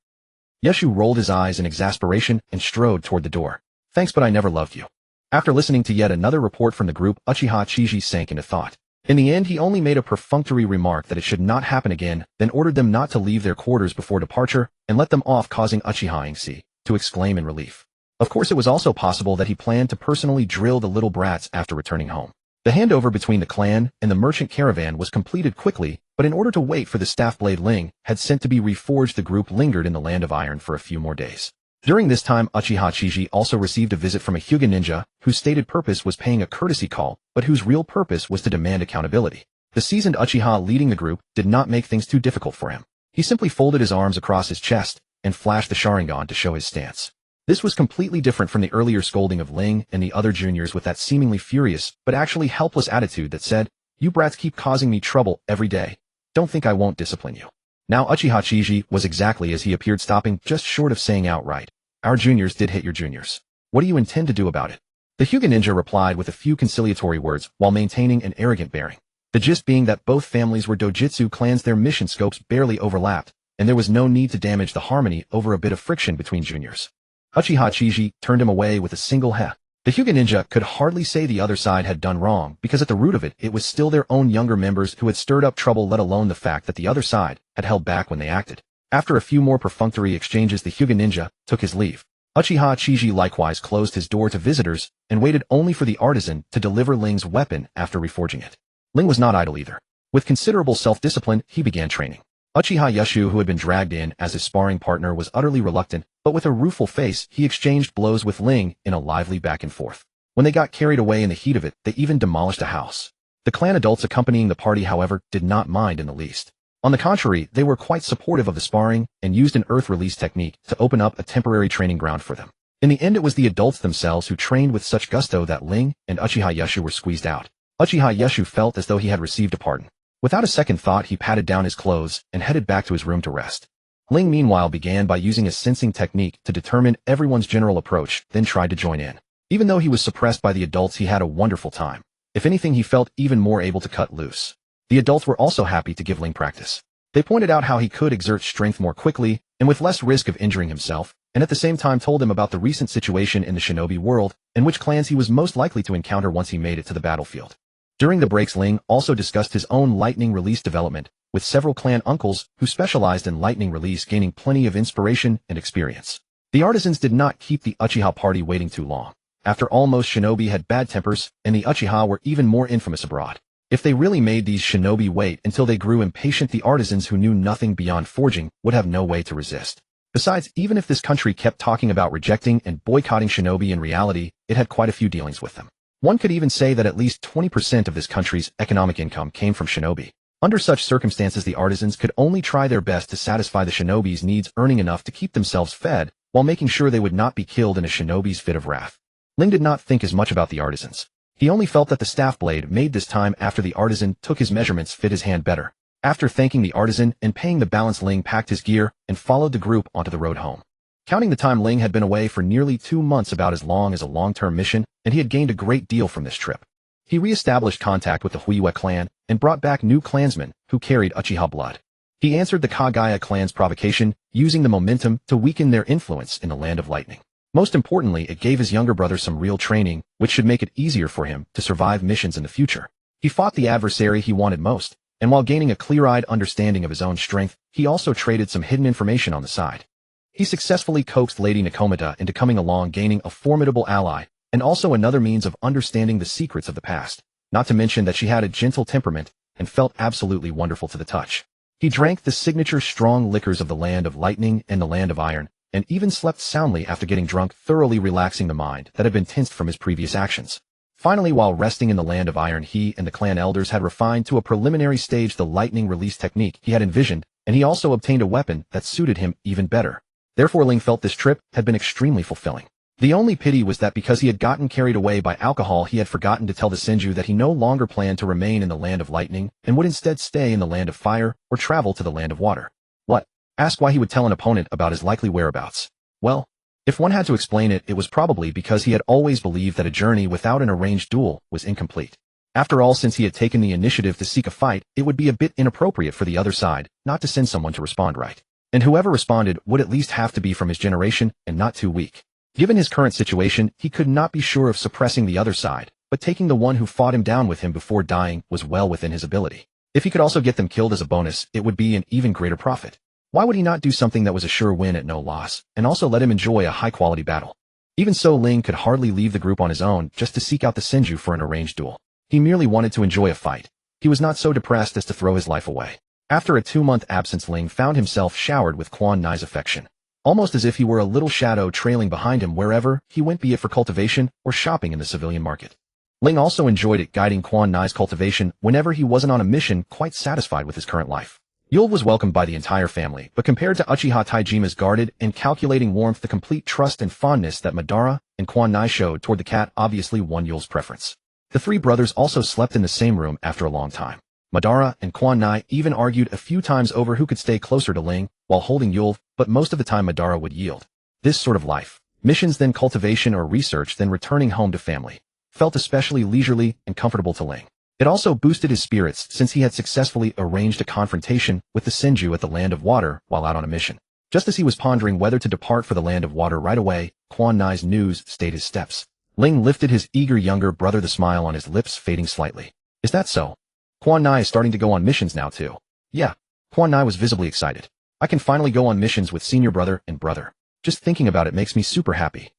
Yeshu rolled his eyes in exasperation and strode toward the door. Thanks, but I never loved you. After listening to yet another report from the group, Uchiha Chiji sank into thought. In the end, he only made a perfunctory remark that it should not happen again, then ordered them not to leave their quarters before departure, and let them off, causing Uchiha Ingsi to exclaim in relief. Of course, it was also possible that he planned to personally drill the little brats after returning home. The handover between the clan and the merchant caravan was completed quickly, but in order to wait for the staff blade Ling had sent to be reforged, the group lingered in the land of iron for a few more days. During this time, Uchiha Chiji also received a visit from a Hyuga ninja, whose stated purpose was paying a courtesy call, but whose real purpose was to demand accountability. The seasoned Uchiha leading the group did not make things too difficult for him. He simply folded his arms across his chest and flashed the Sharingan to show his stance. This was completely different from the earlier scolding of Ling and the other juniors with that seemingly furious, but actually helpless attitude that said, "You brats keep causing me trouble every day. Don't think I won't discipline you." Now Uchiha Chiji was exactly as he appeared, stopping just short of saying outright, "Our juniors did hit your juniors. What do you intend to do about it?" The Hyuga ninja replied with a few conciliatory words while maintaining an arrogant bearing. The gist being that both families were dojutsu clans, their mission scopes barely overlapped, and there was no need to damage the harmony over a bit of friction between juniors. Uchiha Chiji turned him away with a single heh. The Hyuga ninja could hardly say the other side had done wrong, because at the root of it, it was still their own younger members who had stirred up trouble, let alone the fact that the other side had held back when they acted. After a few more perfunctory exchanges, the Hyuga ninja took his leave. Uchiha Chiji likewise closed his door to visitors and waited only for the artisan to deliver Ling's weapon after reforging it. Ling was not idle either. With considerable self-discipline, he began training. Uchiha Yushu, who had been dragged in as his sparring partner, was utterly reluctant, but with a rueful face, he exchanged blows with Ling in a lively back and forth. When they got carried away in the heat of it, they even demolished a house. The clan adults accompanying the party, however, did not mind in the least. On the contrary, they were quite supportive of the sparring and used an earth release technique to open up a temporary training ground for them. In the end, it was the adults themselves who trained with such gusto that Ling and Uchiha Yushu were squeezed out. Uchiha Yushu felt as though he had received a pardon. Without a second thought, he patted down his clothes and headed back to his room to rest. Ling, meanwhile, began by using a sensing technique to determine everyone's general approach, then tried to join in. Even though he was suppressed by the adults, he had a wonderful time. If anything, he felt even more able to cut loose. The adults were also happy to give Ling practice. They pointed out how he could exert strength more quickly and with less risk of injuring himself, and at the same time told him about the recent situation in the shinobi world and which clans he was most likely to encounter once he made it to the battlefield. During the breaks, Ling also discussed his own lightning release development with several clan uncles who specialized in lightning release, gaining plenty of inspiration and experience. The artisans did not keep the Uchiha party waiting too long. After all, most shinobi had bad tempers, and the Uchiha were even more infamous abroad. If they really made these shinobi wait until they grew impatient, the artisans who knew nothing beyond forging would have no way to resist. Besides, even if this country kept talking about rejecting and boycotting shinobi, in reality, it had quite a few dealings with them. One could even say that at least 20% of this country's economic income came from shinobi. Under such circumstances, the artisans could only try their best to satisfy the shinobi's needs, earning enough to keep themselves fed, while making sure they would not be killed in a shinobi's fit of wrath. Ling did not think as much about the artisans. He only felt that the staff blade made this time after the artisan took his measurements fit his hand better. After thanking the artisan and paying the balance, Ling packed his gear and followed the group onto the road home. Counting the time, Ling had been away for nearly 2 months, about as long as a long-term mission, and he had gained a great deal from this trip. He re-established contact with the Huiyue clan and brought back new clansmen who carried Uchiha blood. He answered the Kagaya clan's provocation, using the momentum to weaken their influence in the Land of Lightning. Most importantly, it gave his younger brother some real training, which should make it easier for him to survive missions in the future. He fought the adversary he wanted most, and while gaining a clear-eyed understanding of his own strength, he also traded some hidden information on the side. He successfully coaxed Lady Nakomata into coming along, gaining a formidable ally, and also another means of understanding the secrets of the past, not to mention that she had a gentle temperament and felt absolutely wonderful to the touch. He drank the signature strong liquors of the Land of Lightning and the Land of Iron, and even slept soundly after getting drunk, thoroughly relaxing the mind that had been tensed from his previous actions. Finally, while resting in the Land of Iron, he and the clan elders had refined to a preliminary stage the lightning release technique he had envisioned, and he also obtained a weapon that suited him even better. Therefore, Ling felt this trip had been extremely fulfilling. The only pity was that because he had gotten carried away by alcohol, he had forgotten to tell the Senju that he no longer planned to remain in the Land of Lightning and would instead stay in the Land of Fire or travel to the Land of Water. What? Ask why he would tell an opponent about his likely whereabouts. Well, if one had to explain it, it was probably because he had always believed that a journey without an arranged duel was incomplete. After all, since he had taken the initiative to seek a fight, it would be a bit inappropriate for the other side not to send someone to respond right. And whoever responded would at least have to be from his generation and not too weak. Given his current situation, he could not be sure of suppressing the other side, but taking the one who fought him down with him before dying was well within his ability. If he could also get them killed as a bonus, it would be an even greater profit. Why would he not do something that was a sure win at no loss, and also let him enjoy a high-quality battle? Even so, Ling could hardly leave the group on his own just to seek out the Senju for an arranged duel. He merely wanted to enjoy a fight. He was not so depressed as to throw his life away. After a 2-month absence, Ling found himself showered with Quan Nai's affection, almost as if he were a little shadow trailing behind him wherever he went, be it for cultivation or shopping in the civilian market. Ling also enjoyed it, guiding Quan Nai's cultivation whenever he wasn't on a mission, quite satisfied with his current life. Yul was welcomed by the entire family, but compared to Uchiha Taijima's guarded and calculating warmth, the complete trust and fondness that Madara and Quan Nai showed toward the cat obviously won Yul's preference. The 3 brothers also slept in the same room after a long time. Madara and Quan Nai even argued a few times over who could stay closer to Ling while holding Yul, but most of the time Madara would yield. This sort of life, missions then cultivation or research then returning home to family, felt especially leisurely and comfortable to Ling. It also boosted his spirits since he had successfully arranged a confrontation with the Senju at the Land of Water while out on a mission. Just as he was pondering whether to depart for the Land of Water right away, Quan Nai's news stayed his steps. Ling lifted his eager younger brother, the smile on his lips fading slightly. Is that so? Quan Nai is starting to go on missions now too. Yeah. Quan Nai was visibly excited. I can finally go on missions with senior brother and brother. Just thinking about it makes me super happy.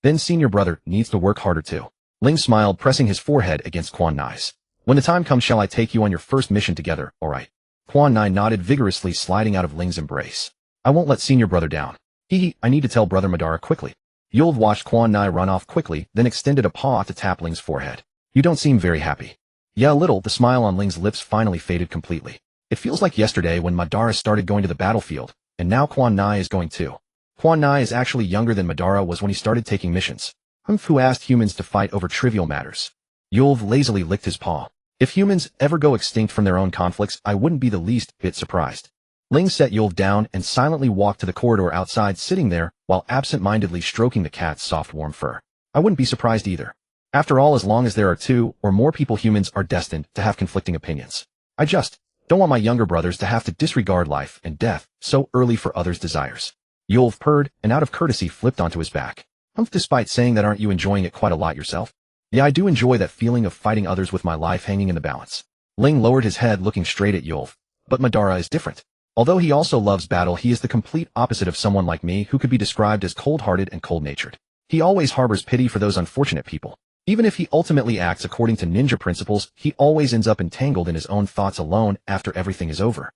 Then senior brother needs to work harder too. Ling smiled, pressing his forehead against Quan Nai's. When the time comes, shall I take you on your first mission together, alright? Quan Nai nodded vigorously, sliding out of Ling's embrace. I won't let senior brother down. I need to tell brother Madara quickly. Yulv watched Quan Nai run off quickly, then extended a paw to tap Ling's forehead. You don't seem very happy. Yeah, a little. The smile on Ling's lips finally faded completely. It feels like yesterday when Madara started going to the battlefield, and now Quan Nai is going too. Quan Nai is actually younger than Madara was when he started taking missions. Who asked humans to fight over trivial matters? Yulv lazily licked his paw. If humans ever go extinct from their own conflicts, I wouldn't be the least bit surprised. Ling set Yulv down and silently walked to the corridor outside, sitting there while absent-mindedly stroking the cat's soft warm fur. I wouldn't be surprised either. After all, as long as there are two or more people, humans are destined to have conflicting opinions. I just don't want my younger brothers to have to disregard life and death so early for others' desires. Yulv purred and out of courtesy flipped onto his back. Despite saying that, aren't you enjoying it quite a lot yourself? Yeah, I do enjoy that feeling of fighting others with my life hanging in the balance. Ling lowered his head, looking straight at Yulv. But Madara is different. Although he also loves battle, he is the complete opposite of someone like me who could be described as cold-hearted and cold-natured. He always harbors pity for those unfortunate people. Even if he ultimately acts according to ninja principles, he always ends up entangled in his own thoughts alone after everything is over.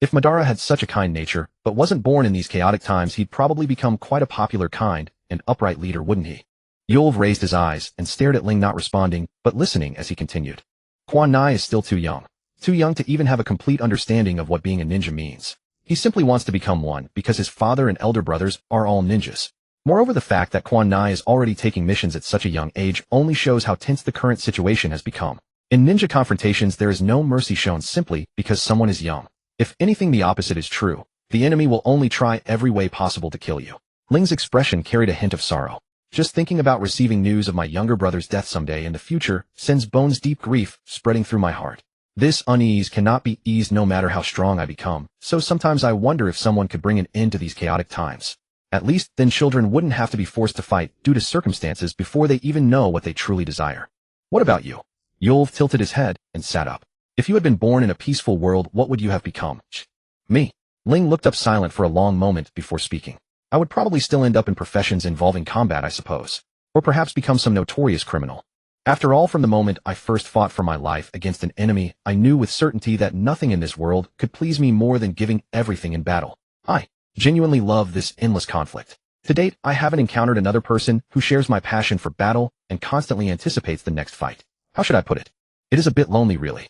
If Madara had such a kind nature, but wasn't born in these chaotic times, he'd probably become quite a popular, kind, and upright leader, wouldn't he? Yulv raised his eyes and stared at Ling, not responding, but listening as he continued. Quan Nai is still too young. Too young to even have a complete understanding of what being a ninja means. He simply wants to become one because his father and elder brothers are all ninjas. Moreover, the fact that Quan Nai is already taking missions at such a young age only shows how tense the current situation has become. In ninja confrontations, there is no mercy shown simply because someone is young. If anything, the opposite is true. The enemy will only try every way possible to kill you. Ling's expression carried a hint of sorrow. Just thinking about receiving news of my younger brother's death someday in the future sends bones deep grief spreading through my heart. This unease cannot be eased no matter how strong I become, so sometimes I wonder if someone could bring an end to these chaotic times. At least then children wouldn't have to be forced to fight due to circumstances before they even know what they truly desire. What about you? Yulv tilted his head and sat up. If you had been born in a peaceful world, what would you have become? Me. Ling looked up silent for a long moment before speaking. I would probably still end up in professions involving combat, I suppose. Or perhaps become some notorious criminal. After all, from the moment I first fought for my life against an enemy, I knew with certainty that nothing in this world could please me more than giving everything in battle. I genuinely love this endless conflict. To date, I haven't encountered another person who shares my passion for battle and constantly anticipates the next fight. How should I put it? It is a bit lonely, really.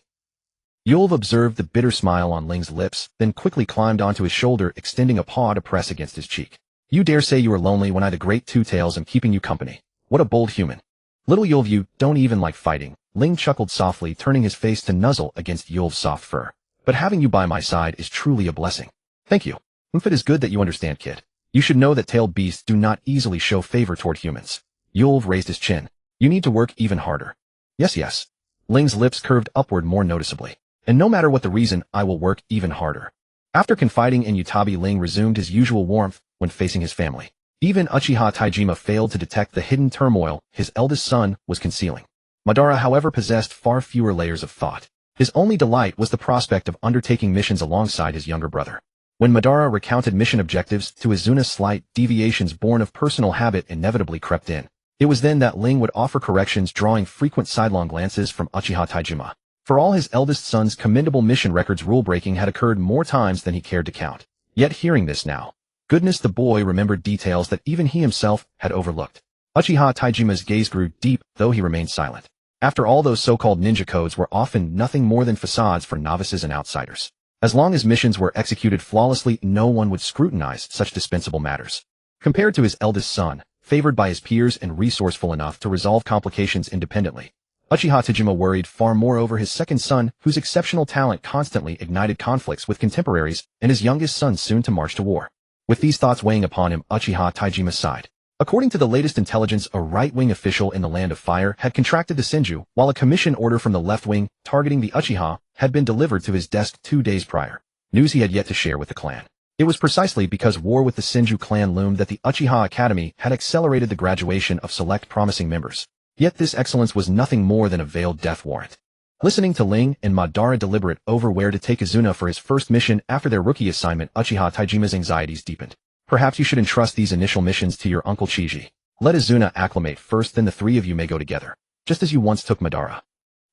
Yulv observed the bitter smile on Ling's lips, then quickly climbed onto his shoulder, extending a paw to press against his cheek. You dare say you are lonely when I, the Great Two Tails, am keeping you company. What a bold human. Little Yulv, you don't even like fighting. Ling chuckled softly, turning his face to nuzzle against Yulv's soft fur. But having you by my side is truly a blessing. Thank you. It is good that you understand, kid. You should know that tailed beasts do not easily show favor toward humans. Yulv raised his chin. You need to work even harder. Yes. Ling's lips curved upward more noticeably. And no matter what the reason, I will work even harder. After confiding in Utabi, Ling resumed his usual warmth when facing his family. Even Uchiha Taijima failed to detect the hidden turmoil his eldest son was concealing. Madara, however, possessed far fewer layers of thought. His only delight was the prospect of undertaking missions alongside his younger brother. When Madara recounted mission objectives to Izuna, slight deviations born of personal habit inevitably crept in. It was then that Ling would offer corrections, drawing frequent sidelong glances from Uchiha Taijima. For all his eldest son's commendable mission records, rule-breaking had occurred more times than he cared to count. Yet hearing this now, goodness, the boy remembered details that even he himself had overlooked. Uchiha Taijima's gaze grew deep, though he remained silent. After all, those so-called ninja codes were often nothing more than facades for novices and outsiders. As long as missions were executed flawlessly, no one would scrutinize such dispensable matters. Compared to his eldest son, favored by his peers and resourceful enough to resolve complications independently, Uchiha Taijima worried far more over his second son, whose exceptional talent constantly ignited conflicts with contemporaries, and his youngest son soon to march to war. With these thoughts weighing upon him, Uchiha Taijima sighed. According to the latest intelligence, a right-wing official in the Land of Fire had contracted the Senju, while a commission order from the left wing, targeting the Uchiha, had been delivered to his desk 2 days prior. News he had yet to share with the clan. It was precisely because war with the Senju clan loomed that the Uchiha Academy had accelerated the graduation of select promising members. Yet this excellence was nothing more than a veiled death warrant. Listening to Ling and Madara deliberate over where to take Izuna for his first mission after their rookie assignment, Uchiha Taijima's anxieties deepened. Perhaps you should entrust these initial missions to your uncle Chiji. Let Izuna acclimate first, then the three of you may go together, just as you once took Madara.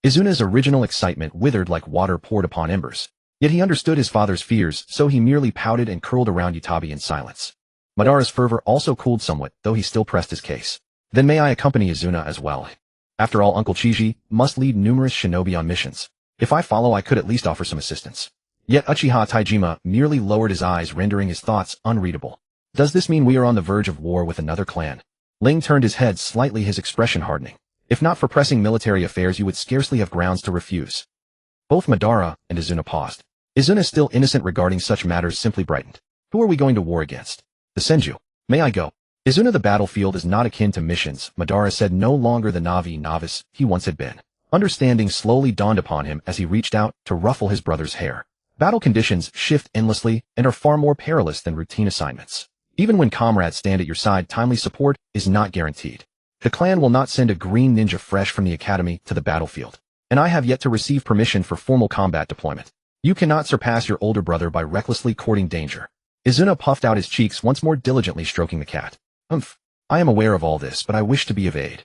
Izuna's original excitement withered like water poured upon embers. Yet he understood his father's fears, so he merely pouted and curled around Utabi in silence. Madara's fervor also cooled somewhat, though he still pressed his case. Then may I accompany Izuna as well? After all, Uncle Chiji must lead numerous shinobi on missions. If I follow, I could at least offer some assistance. Yet Uchiha Taijima merely lowered his eyes, rendering his thoughts unreadable. Does this mean we are on the verge of war with another clan? Ling turned his head slightly, his expression hardening. If not for pressing military affairs, you would scarcely have grounds to refuse. Both Madara and Izuna paused. Izuna, still innocent regarding such matters, simply brightened. Who are we going to war against? The Senju. May I go? Izuna, the battlefield is not akin to missions, Madara said, no longer the Navi novice he once had been. Understanding slowly dawned upon him as he reached out to ruffle his brother's hair. Battle conditions shift endlessly and are far more perilous than routine assignments. Even when comrades stand at your side, timely support is not guaranteed. The clan will not send a green ninja fresh from the academy to the battlefield, and I have yet to receive permission for formal combat deployment. You cannot surpass your older brother by recklessly courting danger. Izuna puffed out his cheeks, once more diligently stroking the cat. I am aware of all this, but I wish to be of aid.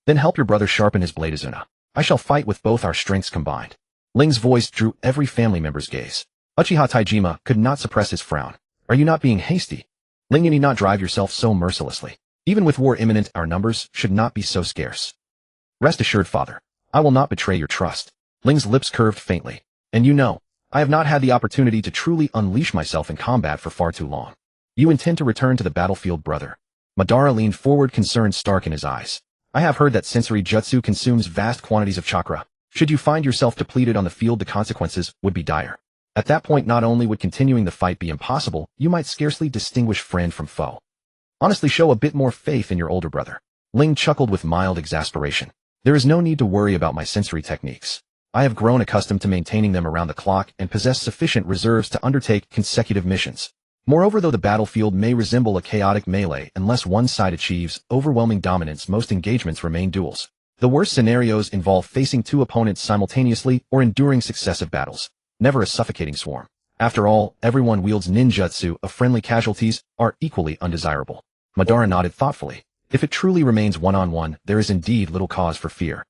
Then help your brother sharpen his blade, Izuna. I shall fight with both our strengths combined. Ling's voice drew every family member's gaze. Uchiha Taijima could not suppress his frown. Are you not being hasty? Ling, you need not drive yourself so mercilessly. Even with war imminent, our numbers should not be so scarce. Rest assured, father, I will not betray your trust. Ling's lips curved faintly. And you know, I have not had the opportunity to truly unleash myself in combat for far too long. You intend to return to the battlefield, brother? Madara leaned forward, concern stark in his eyes. I have heard that sensory jutsu consumes vast quantities of chakra. Should you find yourself depleted on the field, the consequences would be dire. At that point, not only would continuing the fight be impossible, you might scarcely distinguish friend from foe. Honestly, show a bit more faith in your older brother. Ling chuckled with mild exasperation. There is no need to worry about my sensory techniques. I have grown accustomed to maintaining them around the clock and possess sufficient reserves to undertake consecutive missions. Moreover, though the battlefield may resemble a chaotic melee unless one side achieves overwhelming dominance, most engagements remain duels. The worst scenarios involve facing two opponents simultaneously or enduring successive battles, never a suffocating swarm. After all, everyone wields ninjutsu, of friendly casualties are equally undesirable. Madara nodded thoughtfully. If it truly remains one-on-one, there is indeed little cause for fear.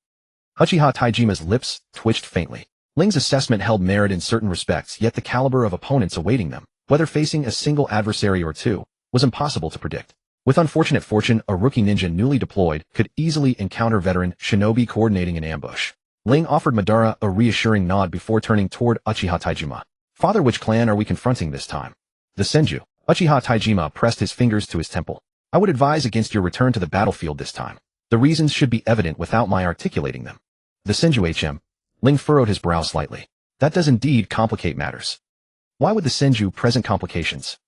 Uchiha Taijima's lips twitched faintly. Ling's assessment held merit in certain respects, yet the caliber of opponents awaiting them, whether facing a single adversary or two, was impossible to predict. With unfortunate fortune, a rookie ninja newly deployed could easily encounter veteran shinobi coordinating an ambush. Ling offered Madara a reassuring nod before turning toward Uchiha Taijima. Father, which clan are we confronting this time? The Senju. Uchiha Taijima pressed his fingers to his temple. I would advise against your return to the battlefield this time. The reasons should be evident without my articulating them. The Senju HM. Ling furrowed his brow slightly. That does indeed complicate matters. Why would the Senju present complications?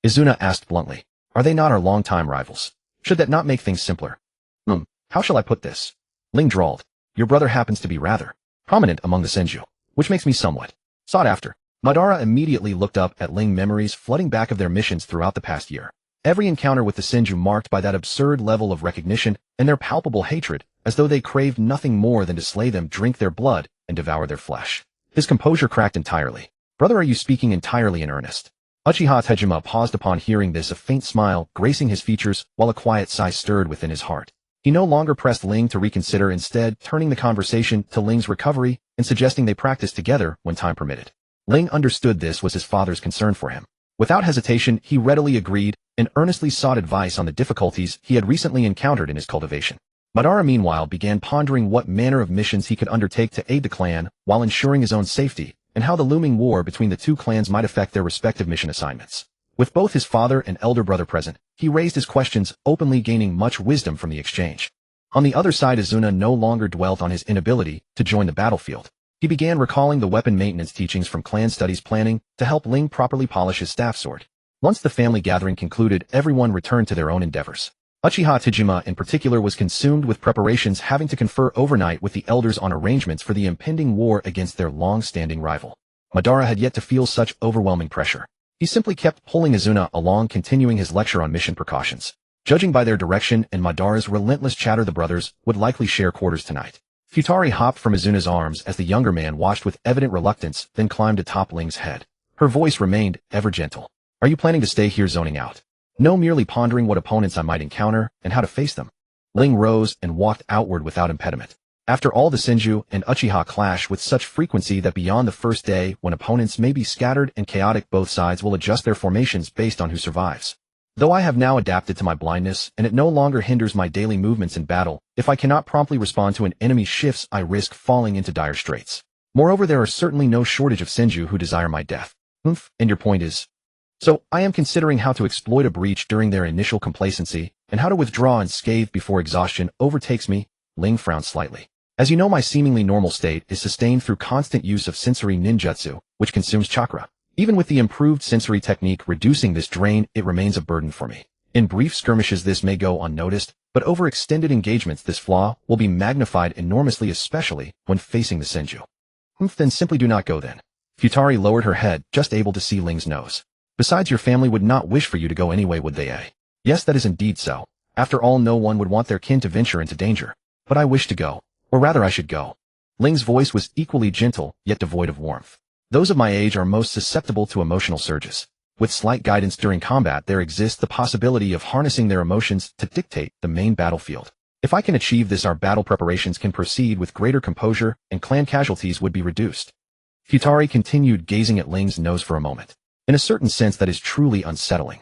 Izuna asked bluntly. Are they not our longtime rivals? Should that not make things simpler? How shall I put this? Ling drawled. Your brother happens to be rather prominent among the Senju, which makes me somewhat sought after. Madara immediately looked up at Ling, memories flooding back of their missions throughout the past year. Every encounter with the Senju marked by that absurd level of recognition and their palpable hatred, as though they craved nothing more than to slay them, drink their blood, and devour their flesh. His composure cracked entirely. Brother, are you speaking entirely in earnest? Uchiha Taijima paused upon hearing this, a faint smile gracing his features while a quiet sigh stirred within his heart. He no longer pressed Ling to reconsider, instead turning the conversation to Ling's recovery and suggesting they practice together when time permitted. Ling understood this was his father's concern for him. Without hesitation, he readily agreed and earnestly sought advice on the difficulties he had recently encountered in his cultivation. Madara, meanwhile, began pondering what manner of missions he could undertake to aid the clan while ensuring his own safety, and how the looming war between the two clans might affect their respective mission assignments. With both his father and elder brother present, he raised his questions openly, gaining much wisdom from the exchange. On the other side, Izuna no longer dwelt on his inability to join the battlefield. He began recalling the weapon maintenance teachings from clan studies, planning to help Ling properly polish his staff sword. Once the family gathering concluded, everyone returned to their own endeavors. Uchiha Taijima in particular was consumed with preparations, having to confer overnight with the elders on arrangements for the impending war against their long-standing rival. Madara had yet to feel such overwhelming pressure. He simply kept pulling Izuna along, continuing his lecture on mission precautions. Judging by their direction and Madara's relentless chatter, the brothers would likely share quarters tonight. Futari hopped from Izuna's arms as the younger man watched with evident reluctance, then climbed atop Ling's head. Her voice remained ever gentle. Are you planning to stay here zoning out? No, merely pondering what opponents I might encounter and how to face them. Ling rose and walked outward without impediment. After all, the Senju and Uchiha clash with such frequency that beyond the first day, when opponents may be scattered and chaotic, both sides will adjust their formations based on who survives. Though I have now adapted to my blindness, and it no longer hinders my daily movements in battle, if I cannot promptly respond to an enemy's shifts, I risk falling into dire straits. Moreover, there are certainly no shortage of Senju who desire my death. And your point is? So, I am considering how to exploit a breach during their initial complacency, and how to withdraw unscathed before exhaustion overtakes me. Ling frowned slightly. As you know, my seemingly normal state is sustained through constant use of sensory ninjutsu, which consumes chakra. Even with the improved sensory technique reducing this drain, it remains a burden for me. In brief skirmishes this may go unnoticed, but over extended engagements this flaw will be magnified enormously, especially when facing the Senju. Then simply do not go then. Futari lowered her head, just able to see Ling's nose. Besides, your family would not wish for you to go anyway, would they, eh? Yes, that is indeed so. After all, no one would want their kin to venture into danger. But I wish to go. Or rather, I should go. Ling's voice was equally gentle, yet devoid of warmth. Those of my age are most susceptible to emotional surges. With slight guidance during combat, there exists the possibility of harnessing their emotions to dictate the main battlefield. If I can achieve this, our battle preparations can proceed with greater composure, and clan casualties would be reduced. Futari continued gazing at Ling's nose for a moment. In a certain sense, that is truly unsettling.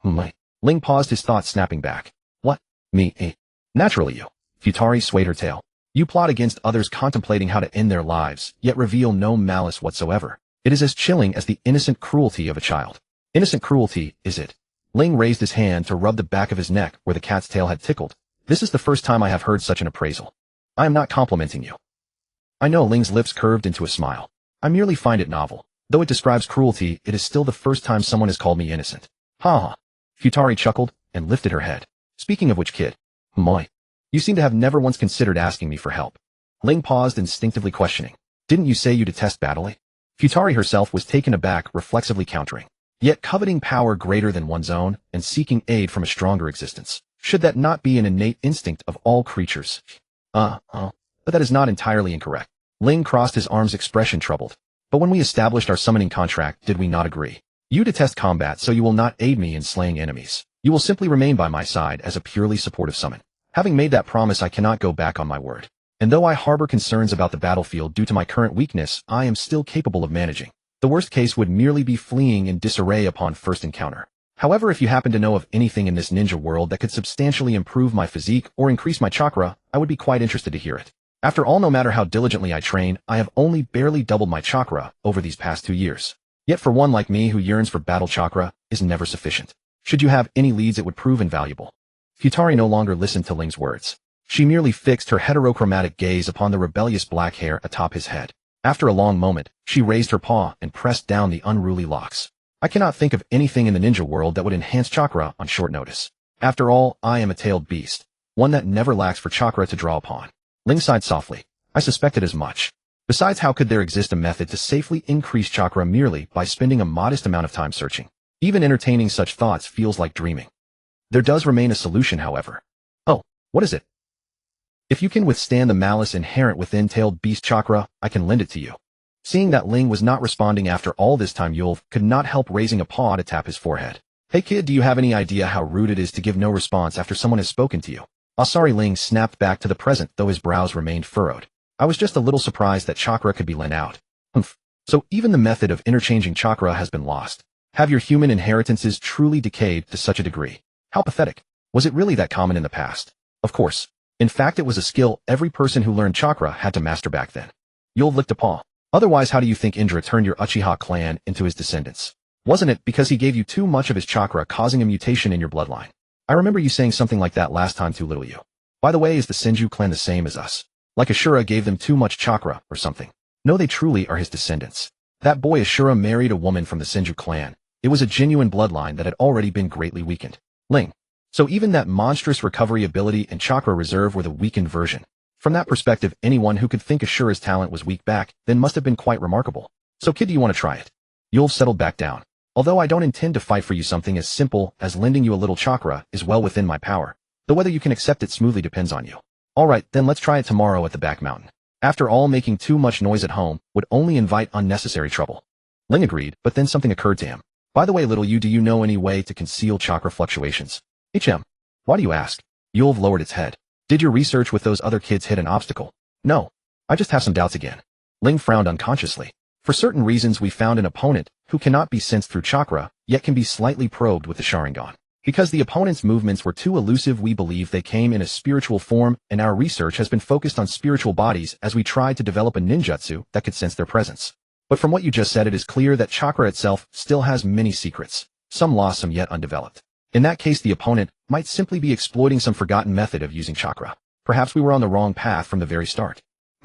Ling paused, his thoughts snapping back. What? Me, eh? Naturally you. Futari swayed her tail. You plot against others, contemplating how to end their lives, yet reveal no malice whatsoever. It is as chilling as the innocent cruelty of a child. Innocent cruelty, is it? Ling raised his hand to rub the back of his neck where the cat's tail had tickled. This is the first time I have heard such an appraisal. I am not complimenting you. I know. Ling's lips curved into a smile. I merely find it novel. Though it describes cruelty, it is still the first time someone has called me innocent. Ha ha. Futari chuckled and lifted her head. Speaking of which, kid. Moi. You seem to have never once considered asking me for help. Ling paused, instinctively questioning. Didn't you say you detest battling? Futari herself was taken aback, reflexively countering. Yet coveting power greater than one's own, and seeking aid from a stronger existence. Should that not be an innate instinct of all creatures? But that is not entirely incorrect. Ling crossed his arms, expression troubled. But when we established our summoning contract, did we not agree? You detest combat, so you will not aid me in slaying enemies. You will simply remain by my side as a purely supportive summon. Having made that promise, I cannot go back on my word. And though I harbor concerns about the battlefield due to my current weakness, I am still capable of managing. The worst case would merely be fleeing in disarray upon first encounter. However, if you happen to know of anything in this ninja world that could substantially improve my physique or increase my chakra, I would be quite interested to hear it. After all, no matter how diligently I train, I have only barely doubled my chakra over these past 2 years. Yet for one like me who yearns for battle chakra, is never sufficient. Should you have any leads, it would prove invaluable. Futari no longer listened to Ling's words. She merely fixed her heterochromatic gaze upon the rebellious black hair atop his head. After a long moment, she raised her paw and pressed down the unruly locks. I cannot think of anything in the ninja world that would enhance chakra on short notice. After all, I am a tailed beast, one that never lacks for chakra to draw upon. Ling sighed softly. I suspected as much. Besides, how could there exist a method to safely increase chakra merely by spending a modest amount of time searching? Even entertaining such thoughts feels like dreaming. There does remain a solution, however. Oh, what is it? If you can withstand the malice inherent within tailed beast chakra, I can lend it to you. Seeing that Ling was not responding after all this time, Yulv could not help raising a paw to tap his forehead. Hey kid, do you have any idea how rude it is to give no response after someone has spoken to you? Sorry, Ling snapped back to the present, though his brows remained furrowed. I was just a little surprised that chakra could be lent out. So even the method of interchanging chakra has been lost. Have your human inheritances truly decayed to such a degree? How pathetic. Was it really that common in the past? Of course. In fact, it was a skill every person who learned chakra had to master back then. Yulv licked a paw. Otherwise, how do you think Indra turned your Uchiha clan into his descendants? Wasn't it because he gave you too much of his chakra, causing a mutation in your bloodline? I remember you saying something like that last time too, little you. By the way, is the Senju clan the same as us? Like Ashura gave them too much chakra or something? No, they truly are his descendants. That boy Ashura married a woman from the Senju clan. It was a genuine bloodline that had already been greatly weakened. Ling. So even that monstrous recovery ability and chakra reserve were the weakened version. From that perspective, anyone who could think Ashura's talent was weak back then must have been quite remarkable. So kid, do you want to try it? Yulv settled back down. Although I don't intend to fight for you, something as simple as lending you a little chakra is well within my power. Though whether you can accept it smoothly depends on you. Alright, then let's try it tomorrow at the back mountain. After all, making too much noise at home would only invite unnecessary trouble. Ling agreed, but then something occurred to him. By the way, little you, do you know any way to conceal chakra fluctuations? Why do you ask? Yulv lowered its head. Did your research with those other kids hit an obstacle? No. I just have some doubts again. Ling frowned unconsciously. For certain reasons we found an opponent who cannot be sensed through chakra, yet can be slightly probed with the Sharingan. Because the opponent's movements were too elusive, we believe they came in a spiritual form, and our research has been focused on spiritual bodies as we tried to develop a ninjutsu that could sense their presence. But from what you just said, it is clear that chakra itself still has many secrets, some lost, some yet undeveloped. In that case, the opponent might simply be exploiting some forgotten method of using chakra. Perhaps we were on the wrong path from the very start.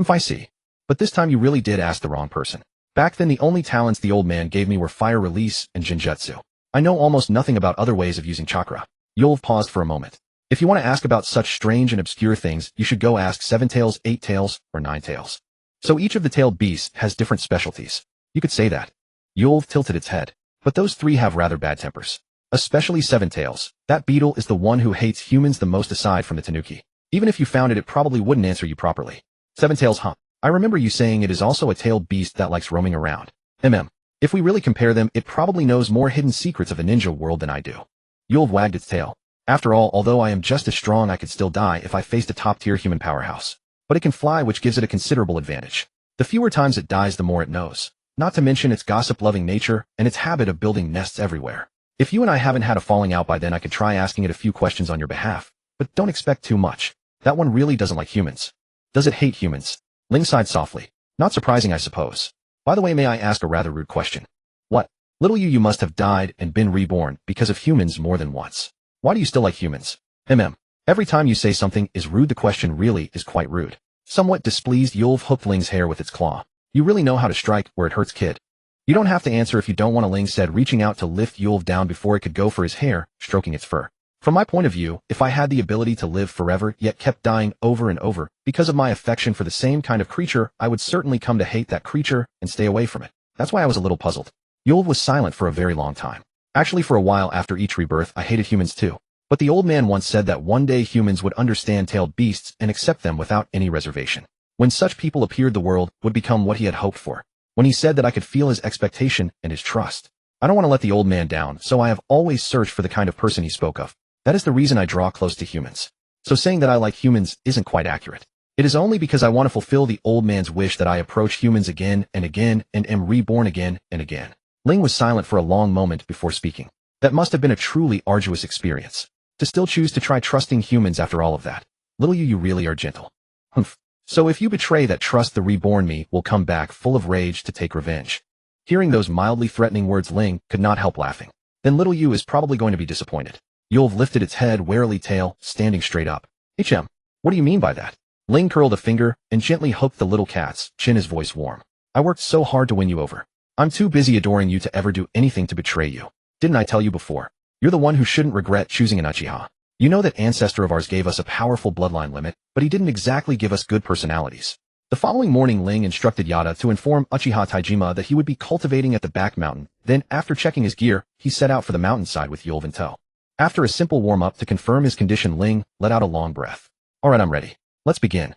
I see. But this time you really did ask the wrong person. Back then the only talents the old man gave me were fire release and genjutsu. I know almost nothing about other ways of using chakra. Yulv paused for a moment. If you want to ask about such strange and obscure things, you should go ask 7 tails, 8 tails, or 9 tails. So each of the tailed beasts has different specialties. You could say that. Yulv tilted its head. But those 3 have rather bad tempers. Especially 7 tails. That beetle is the one who hates humans the most aside from the tanuki. Even if you found it, it probably wouldn't answer you properly. 7 tails, huh? I remember you saying it is also a tailed beast that likes roaming around. If we really compare them, it probably knows more hidden secrets of the ninja world than I do. Yulv wagged its tail. After all, although I am just as strong, I could still die if I faced a top-tier human powerhouse. But it can fly, which gives it a considerable advantage. The fewer times it dies, the more it knows. Not to mention its gossip-loving nature and its habit of building nests everywhere. If you and I haven't had a falling out by then, I could try asking it a few questions on your behalf. But don't expect too much. That one really doesn't like humans. Does it hate humans? Ling sighed softly. Not surprising, I suppose. By the way, may I ask a rather rude question? What? Little you must have died and been reborn because of humans more than once. Why do you still like humans? Every time you say something is rude, the question really is quite rude. Somewhat displeased, Yulv hooked Ling's hair with its claw. You really know how to strike where it hurts, kid. You don't have to answer if you don't want to, Ling said, reaching out to lift Yulv down before it could go for his hair, stroking its fur. From my point of view, if I had the ability to live forever yet kept dying over and over because of my affection for the same kind of creature, I would certainly come to hate that creature and stay away from it. That's why I was a little puzzled. Yulv was silent for a very long time. Actually, for a while after each rebirth, I hated humans too. But the old man once said that one day humans would understand tailed beasts and accept them without any reservation. When such people appeared, the world would become what he had hoped for. When he said that, I could feel his expectation and his trust. I don't want to let the old man down, so I have always searched for the kind of person he spoke of. That is the reason I draw close to humans. So saying that I like humans isn't quite accurate. It is only because I want to fulfill the old man's wish that I approach humans again and again and am reborn again and again. Ling was silent for a long moment before speaking. That must have been a truly arduous experience. To still choose to try trusting humans after all of that. Little you really are gentle. Humph. So if you betray that trust, the reborn me will come back full of rage to take revenge. Hearing those mildly threatening words, Ling could not help laughing. Then little you is probably going to be disappointed. Yulv lifted its head, warily, tail standing straight up. What do you mean by that? Ling curled a finger and gently hooked the little cat's chin, his voice warm. I worked so hard to win you over. I'm too busy adoring you to ever do anything to betray you. Didn't I tell you before? You're the one who shouldn't regret choosing an Uchiha. You know that ancestor of ours gave us a powerful bloodline limit, but he didn't exactly give us good personalities. The following morning, Ling instructed Yada to inform Uchiha Taijima that he would be cultivating at the back mountain. Then, after checking his gear, he set out for the mountainside with Yulv in tow. After a simple warm-up to confirm his condition, Ling let out a long breath. Alright, I'm ready. Let's begin.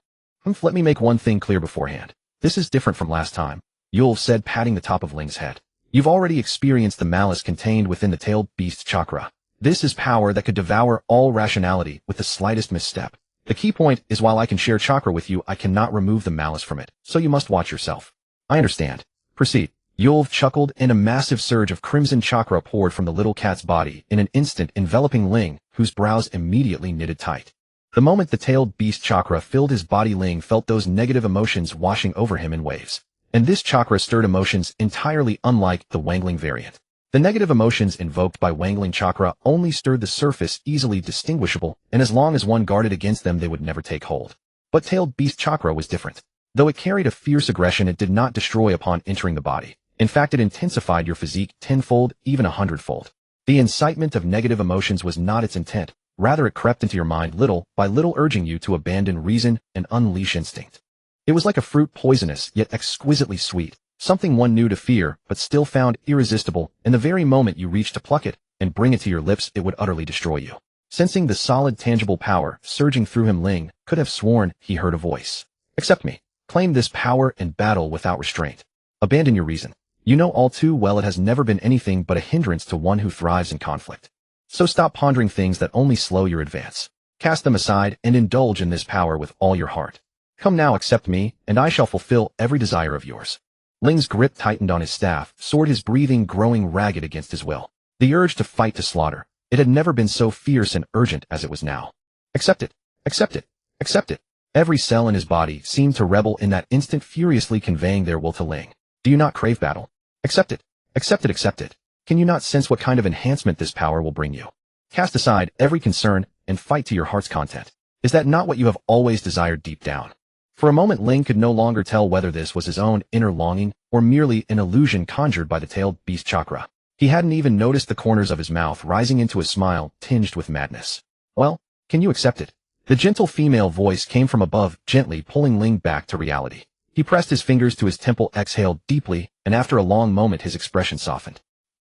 Let me make one thing clear beforehand. This is different from last time, Yulv said, patting the top of Ling's head. You've already experienced the malice contained within the tailed beast's chakra. This is power that could devour all rationality with the slightest misstep. The key point is, while I can share chakra with you, I cannot remove the malice from it, so you must watch yourself. I understand. Proceed. Yulv chuckled, and a massive surge of crimson chakra poured from the little cat's body in an instant, enveloping Ling, whose brows immediately knitted tight. The moment the tailed beast chakra filled his body, Ling felt those negative emotions washing over him in waves. And this chakra stirred emotions entirely unlike the Wangling variant. The negative emotions invoked by Wangling chakra only stirred the surface, easily distinguishable, and as long as one guarded against them, they would never take hold. But tailed beast chakra was different. Though it carried a fierce aggression, it did not destroy upon entering the body. In fact, it intensified your physique tenfold, even 100-fold. The incitement of negative emotions was not its intent. Rather, it crept into your mind little by little, urging you to abandon reason and unleash instinct. It was like a fruit, poisonous yet exquisitely sweet, something one knew to fear but still found irresistible, and the very moment you reached to pluck it and bring it to your lips, it would utterly destroy you. Sensing the solid, tangible power surging through him, Ling could have sworn he heard a voice. Accept me. Claim this power and battle without restraint. Abandon your reason. You know all too well it has never been anything but a hindrance to one who thrives in conflict. So stop pondering things that only slow your advance. Cast them aside and indulge in this power with all your heart. Come now, accept me, and I shall fulfill every desire of yours. Ling's grip tightened on his staff, his breathing growing ragged against his will. The urge to fight to slaughter. It had never been so fierce and urgent as it was now. Accept it, accept it, accept it. Every cell in his body seemed to rebel in that instant, furiously conveying their will to Ling. Do you not crave battle? Accept it, accept it, accept it. Can you not sense what kind of enhancement this power will bring you? Cast aside every concern and fight to your heart's content. Is that not what you have always desired deep down? For a moment, Ling could no longer tell whether this was his own inner longing or merely an illusion conjured by the tailed beast chakra. He hadn't even noticed the corners of his mouth rising into a smile tinged with madness. Well, can you accept it? The gentle female voice came from above, gently pulling Ling back to reality. He pressed his fingers to his temple, exhaled deeply, and after a long moment his expression softened.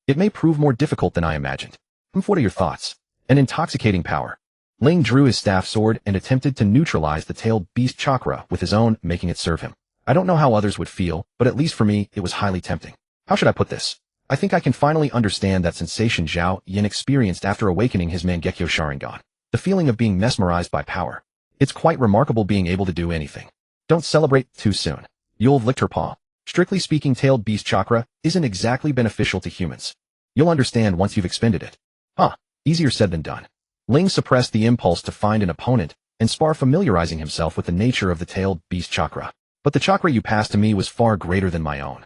It may prove more difficult than I imagined. What are your thoughts? An intoxicating power. Ling drew his staff sword and attempted to neutralize the tailed beast chakra with his own, making it serve him. I don't know how others would feel, but at least for me, it was highly tempting. How should I put this? I think I can finally understand that sensation Zhao Yin experienced after awakening his Mangekyo Sharingan. The feeling of being mesmerized by power. It's quite remarkable being able to do anything. Don't celebrate too soon. Yulv licked her paw. Strictly speaking, tailed beast chakra isn't exactly beneficial to humans. You'll understand once you've expended it. Easier said than done. Ling suppressed the impulse to find an opponent and spar, familiarizing himself with the nature of the tailed beast chakra. But the chakra you passed to me was far greater than my own.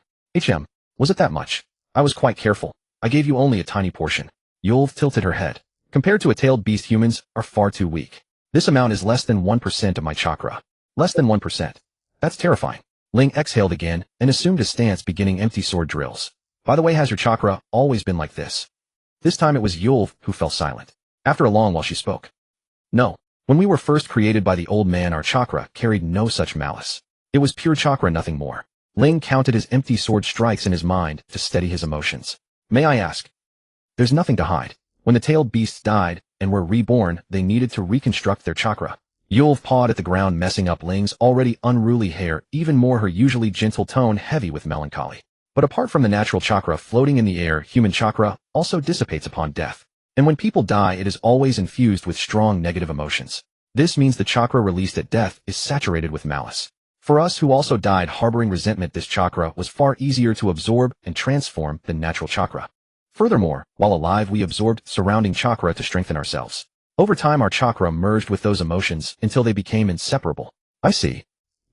Was it that much? I was quite careful. I gave you only a tiny portion. Yulv tilted her head. Compared to a tailed beast, humans are far too weak. This amount is less than 1% of my chakra. Less than 1%. That's terrifying. Ling exhaled again and assumed a stance, beginning empty sword drills. By the way, has your chakra always been like this? This time it was Yulv who fell silent. After a long while she spoke. No. When we were first created by the old man, our chakra carried no such malice. It was pure chakra, nothing more. Ling counted his empty sword strikes in his mind to steady his emotions. May I ask? There's nothing to hide. When the tailed beasts died and were reborn, they needed to reconstruct their chakra. Yulv pawed at the ground, messing up Ling's already unruly hair, even more, her usually gentle tone heavy with melancholy. But apart from the natural chakra floating in the air, human chakra also dissipates upon death. And when people die, it is always infused with strong negative emotions. This means the chakra released at death is saturated with malice. For us who also died harboring resentment, this chakra was far easier to absorb and transform than natural chakra. Furthermore, while alive, we absorbed surrounding chakra to strengthen ourselves. Over time, our chakra merged with those emotions until they became inseparable. I see.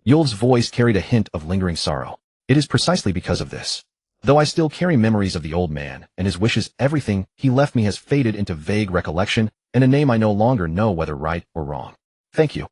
Yulv's voice carried a hint of lingering sorrow. It is precisely because of this. Though I still carry memories of the old man and his wishes, everything he left me has faded into vague recollection and a name I no longer know whether right or wrong. Thank you.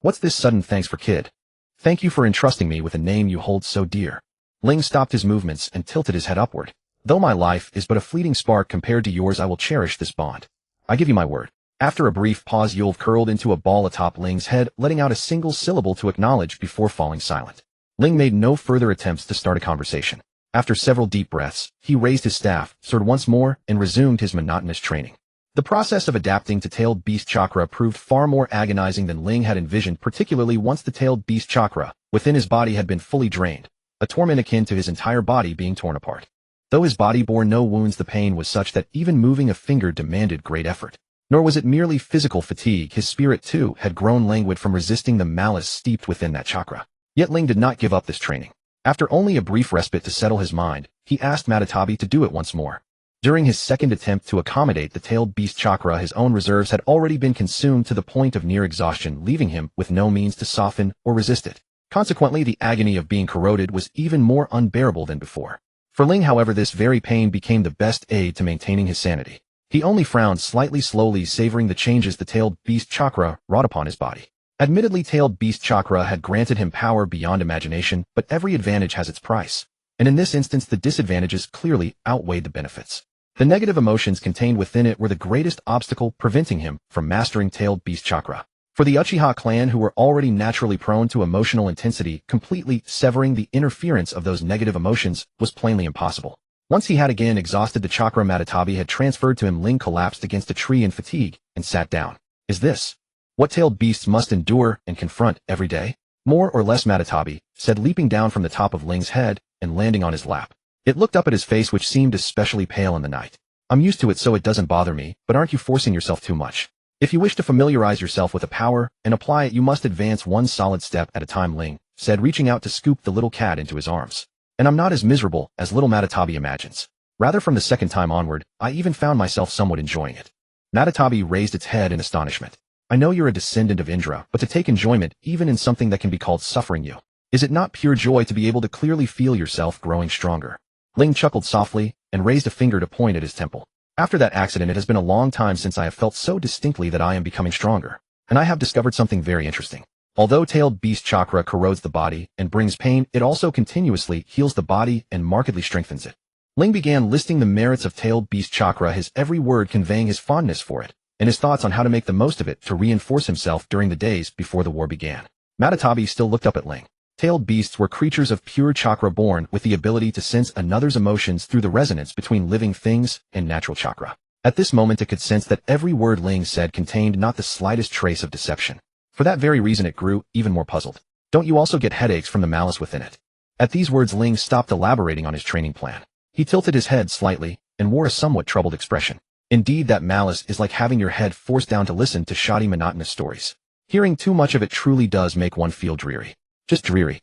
What's this sudden thanks for, kid? Thank you for entrusting me with a name you hold so dear. Ling stopped his movements and tilted his head upward. Though my life is but a fleeting spark compared to yours, I will cherish this bond. I give you my word. After a brief pause, Yulv curled into a ball atop Ling's head, letting out a single syllable to acknowledge before falling silent. Ling made no further attempts to start a conversation. After several deep breaths, he raised his staff, sword once more, and resumed his monotonous training. The process of adapting to tailed beast chakra proved far more agonizing than Ling had envisioned, particularly once the tailed beast chakra within his body had been fully drained, a torment akin to his entire body being torn apart. Though his body bore no wounds, the pain was such that even moving a finger demanded great effort. Nor was it merely physical fatigue, his spirit too had grown languid from resisting the malice steeped within that chakra. Yet Ling did not give up this training. After only a brief respite to settle his mind, he asked Matatabi to do it once more. During his second attempt to accommodate the tailed beast chakra, his own reserves had already been consumed to the point of near exhaustion, leaving him with no means to soften or resist it. Consequently, the agony of being corroded was even more unbearable than before. For Ling, however, this very pain became the best aid to maintaining his sanity. He only frowned slightly, slowly savoring the changes the tailed beast chakra wrought upon his body. Admittedly, tailed beast chakra had granted him power beyond imagination, but every advantage has its price. And in this instance, the disadvantages clearly outweighed the benefits. The negative emotions contained within it were the greatest obstacle preventing him from mastering tailed beast chakra. For the Uchiha clan, who were already naturally prone to emotional intensity, completely severing the interference of those negative emotions was plainly impossible. Once he had again exhausted the chakra Matatabi had transferred to him, Ling collapsed against a tree in fatigue and sat down. Is this what tailed beasts must endure and confront every day? More or less, Matatabi said, leaping down from the top of Ling's head and landing on his lap. It looked up at his face, which seemed especially pale in the night. I'm used to it, so it doesn't bother me, but aren't you forcing yourself too much? If you wish to familiarize yourself with a power and apply it, you must advance one solid step at a time, Ling said, reaching out to scoop the little cat into his arms. And I'm not as miserable as little Matatabi imagines. Rather, from the second time onward, I even found myself somewhat enjoying it. Matatabi raised its head in astonishment. I know you're a descendant of Indra, but to take enjoyment even in something that can be called suffering you. Is it not pure joy to be able to clearly feel yourself growing stronger? Ling chuckled softly and raised a finger to point at his temple. After that accident, it has been a long time since I have felt so distinctly that I am becoming stronger. And I have discovered something very interesting. Although tailed beast chakra corrodes the body and brings pain, it also continuously heals the body and markedly strengthens it. Ling began listing the merits of tailed beast chakra, his every word conveying his fondness for it, and his thoughts on how to make the most of it to reinforce himself during the days before the war began. Matatabi still looked up at Ling. Tailed beasts were creatures of pure chakra born with the ability to sense another's emotions through the resonance between living things and natural chakra. At this moment it could sense that every word Ling said contained not the slightest trace of deception. For that very reason it grew even more puzzled. Don't you also get headaches from the malice within it? At these words Ling stopped elaborating on his training plan. He tilted his head slightly and wore a somewhat troubled expression. Indeed, that malice is like having your head forced down to listen to shoddy monotonous stories. Hearing too much of it truly does make one feel dreary. Just dreary.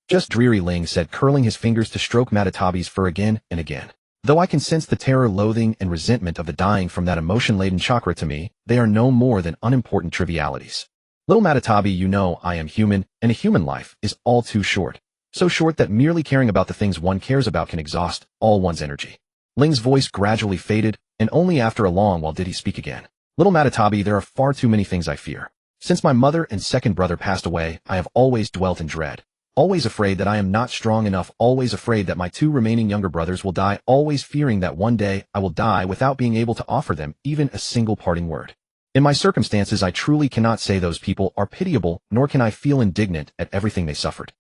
Just dreary, Ling said, curling his fingers to stroke Matatabi's fur again and again. Though I can sense the terror, loathing, and resentment of the dying from that emotion-laden chakra, to me, they are no more than unimportant trivialities. Little Matatabi, you know I am human, and a human life is all too short. So short that merely caring about the things one cares about can exhaust all one's energy. Ling's voice gradually faded, and only after a long while did he speak again. Little Matatabi, there are far too many things I fear. Since my mother and second brother passed away, I have always dwelt in dread. Always afraid that I am not strong enough, always afraid that my two remaining younger brothers will die, always fearing that one day I will die without being able to offer them even a single parting word. In my circumstances, I truly cannot say those people are pitiable, nor can I feel indignant at everything they suffered.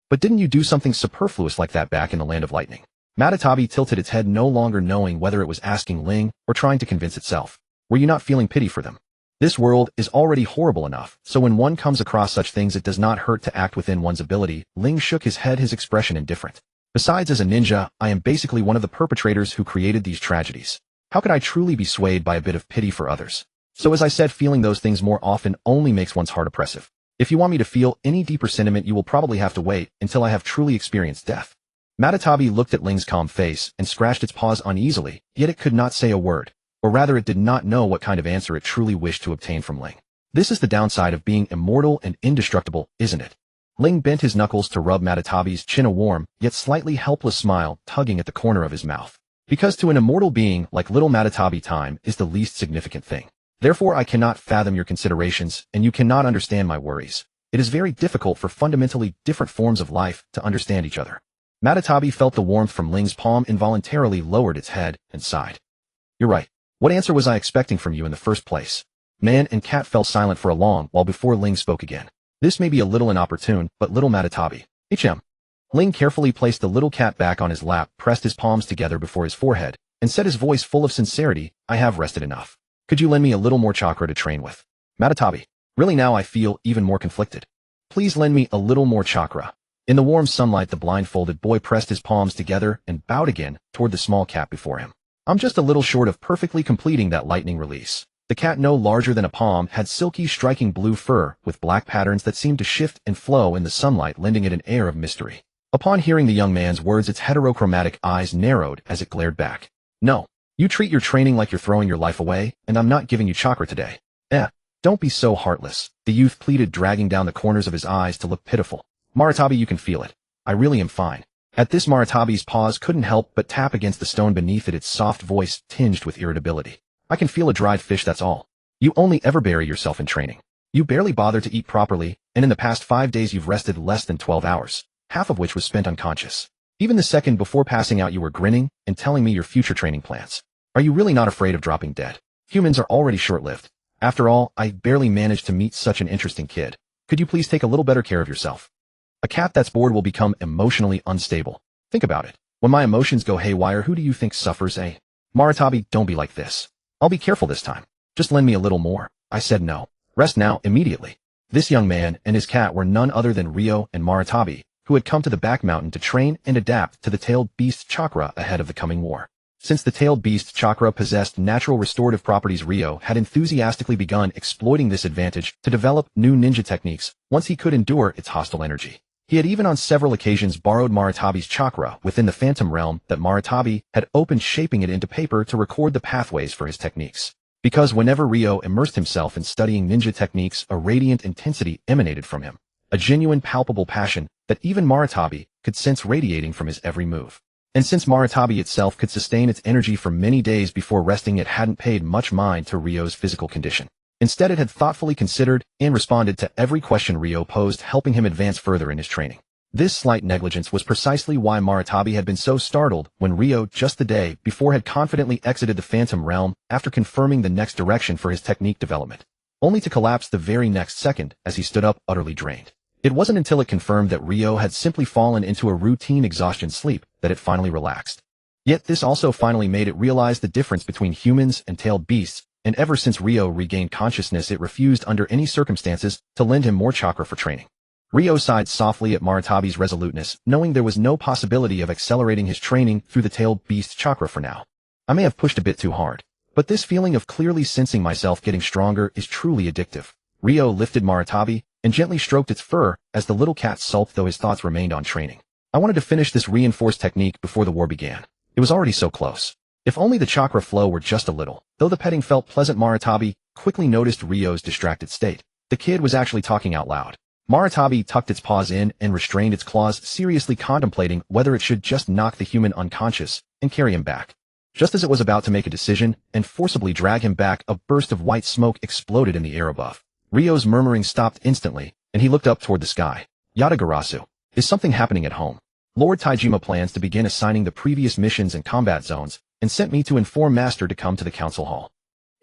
But didn't you do something superfluous like that back in the Land of Lightning? Matatabi tilted its head, no longer knowing whether it was asking Ling or trying to convince itself. Were you not feeling pity for them? This world is already horrible enough, so when one comes across such things it does not hurt to act within one's ability. Ling shook his head, his expression indifferent. Besides, as a ninja, I am basically one of the perpetrators who created these tragedies. How could I truly be swayed by a bit of pity for others? So as I said, feeling those things more often only makes one's heart oppressive. If you want me to feel any deeper sentiment, you will probably have to wait until I have truly experienced death. Matatabi looked at Ling's calm face and scratched its paws uneasily, yet it could not say a word, or rather it did not know what kind of answer it truly wished to obtain from Ling. This is the downside of being immortal and indestructible, isn't it? Ling bent his knuckles to rub Matatabi's chin, a warm, yet slightly helpless smile tugging at the corner of his mouth. Because to an immortal being like little Matatabi, time is the least significant thing. Therefore I cannot fathom your considerations, and you cannot understand my worries. It is very difficult for fundamentally different forms of life to understand each other. Matatabi felt the warmth from Ling's palm, involuntarily lowered its head and sighed. You're right. What answer was I expecting from you in the first place? Man and cat fell silent for a long while before Ling spoke again. This may be a little inopportune, but little Matatabi. Ling carefully placed the little cat back on his lap, pressed his palms together before his forehead, and said, his voice full of sincerity, I have rested enough. Could you lend me a little more chakra to train with? Matatabi, really now I feel even more conflicted. Please lend me a little more chakra. In the warm sunlight, the blindfolded boy pressed his palms together and bowed again toward the small cat before him. I'm just a little short of perfectly completing that lightning release. The cat, no larger than a palm, had silky, striking blue fur with black patterns that seemed to shift and flow in the sunlight, lending it an air of mystery. Upon hearing the young man's words, its heterochromatic eyes narrowed as it glared back. No. You treat your training like you're throwing your life away, and I'm not giving you chakra today. Don't be so heartless, the youth pleaded, dragging down the corners of his eyes to look pitiful. Maratabi, you can feel it. I really am fine. At this, Maratabi's paws couldn't help but tap against the stone beneath it, its soft voice tinged with irritability. I can feel a dried fish, that's all. You only ever bury yourself in training. You barely bother to eat properly, and in the past 5 days you've rested less than 12 hours, half of which was spent unconscious. Even the second before passing out you were grinning and telling me your future training plans. Are you really not afraid of dropping dead? Humans are already short-lived. After all, I barely managed to meet such an interesting kid. Could you please take a little better care of yourself? A cat that's bored will become emotionally unstable. Think about it. When my emotions go haywire, who do you think suffers, eh? Maratabi, don't be like this. I'll be careful this time. Just lend me a little more. I said no. Rest now, immediately. This young man and his cat were none other than Rio and Maratabi, who had come to the back mountain to train and adapt to the tailed beast chakra ahead of the coming war. Since the tailed beast chakra possessed natural restorative properties, Ryo had enthusiastically begun exploiting this advantage to develop new ninja techniques once he could endure its hostile energy. He had even on several occasions borrowed Marutabi's chakra within the phantom realm that Marutabi had opened, shaping it into paper to record the pathways for his techniques. Because whenever Ryo immersed himself in studying ninja techniques, a radiant intensity emanated from him, a genuine palpable passion that even Marutabi could sense radiating from his every move. And since Marutabi itself could sustain its energy for many days before resting, it hadn't paid much mind to Ryo's physical condition. Instead, it had thoughtfully considered and responded to every question Ryo posed, helping him advance further in his training. This slight negligence was precisely why Marutabi had been so startled when Ryo, just the day before, had confidently exited the Phantom Realm after confirming the next direction for his technique development, only to collapse the very next second as he stood up utterly drained. It wasn't until it confirmed that Ryo had simply fallen into a routine exhaustion sleep that it finally relaxed. Yet this also finally made it realize the difference between humans and tailed beasts, and ever since Ryo regained consciousness, it refused under any circumstances to lend him more chakra for training. Ryo sighed softly at Marutabi's resoluteness, knowing there was no possibility of accelerating his training through the tailed beast chakra for now. I may have pushed a bit too hard, but this feeling of clearly sensing myself getting stronger is truly addictive. Ryo lifted Marutabi and gently stroked its fur as the little cat sulked, though his thoughts remained on training. I wanted to finish this reinforced technique before the war began. It was already so close. If only the chakra flow were just a little. Though the petting felt pleasant, Marutabi quickly noticed Ryo's distracted state. The kid was actually talking out loud. Marutabi tucked its paws in and restrained its claws, seriously contemplating whether it should just knock the human unconscious and carry him back. Just as it was about to make a decision and forcibly drag him back, a burst of white smoke exploded in the air above. Ryo's murmuring stopped instantly, and he looked up toward the sky. Yatagarasu, is something happening at home? Lord Taijima plans to begin assigning the previous missions and combat zones, and sent me to inform Master to come to the council hall.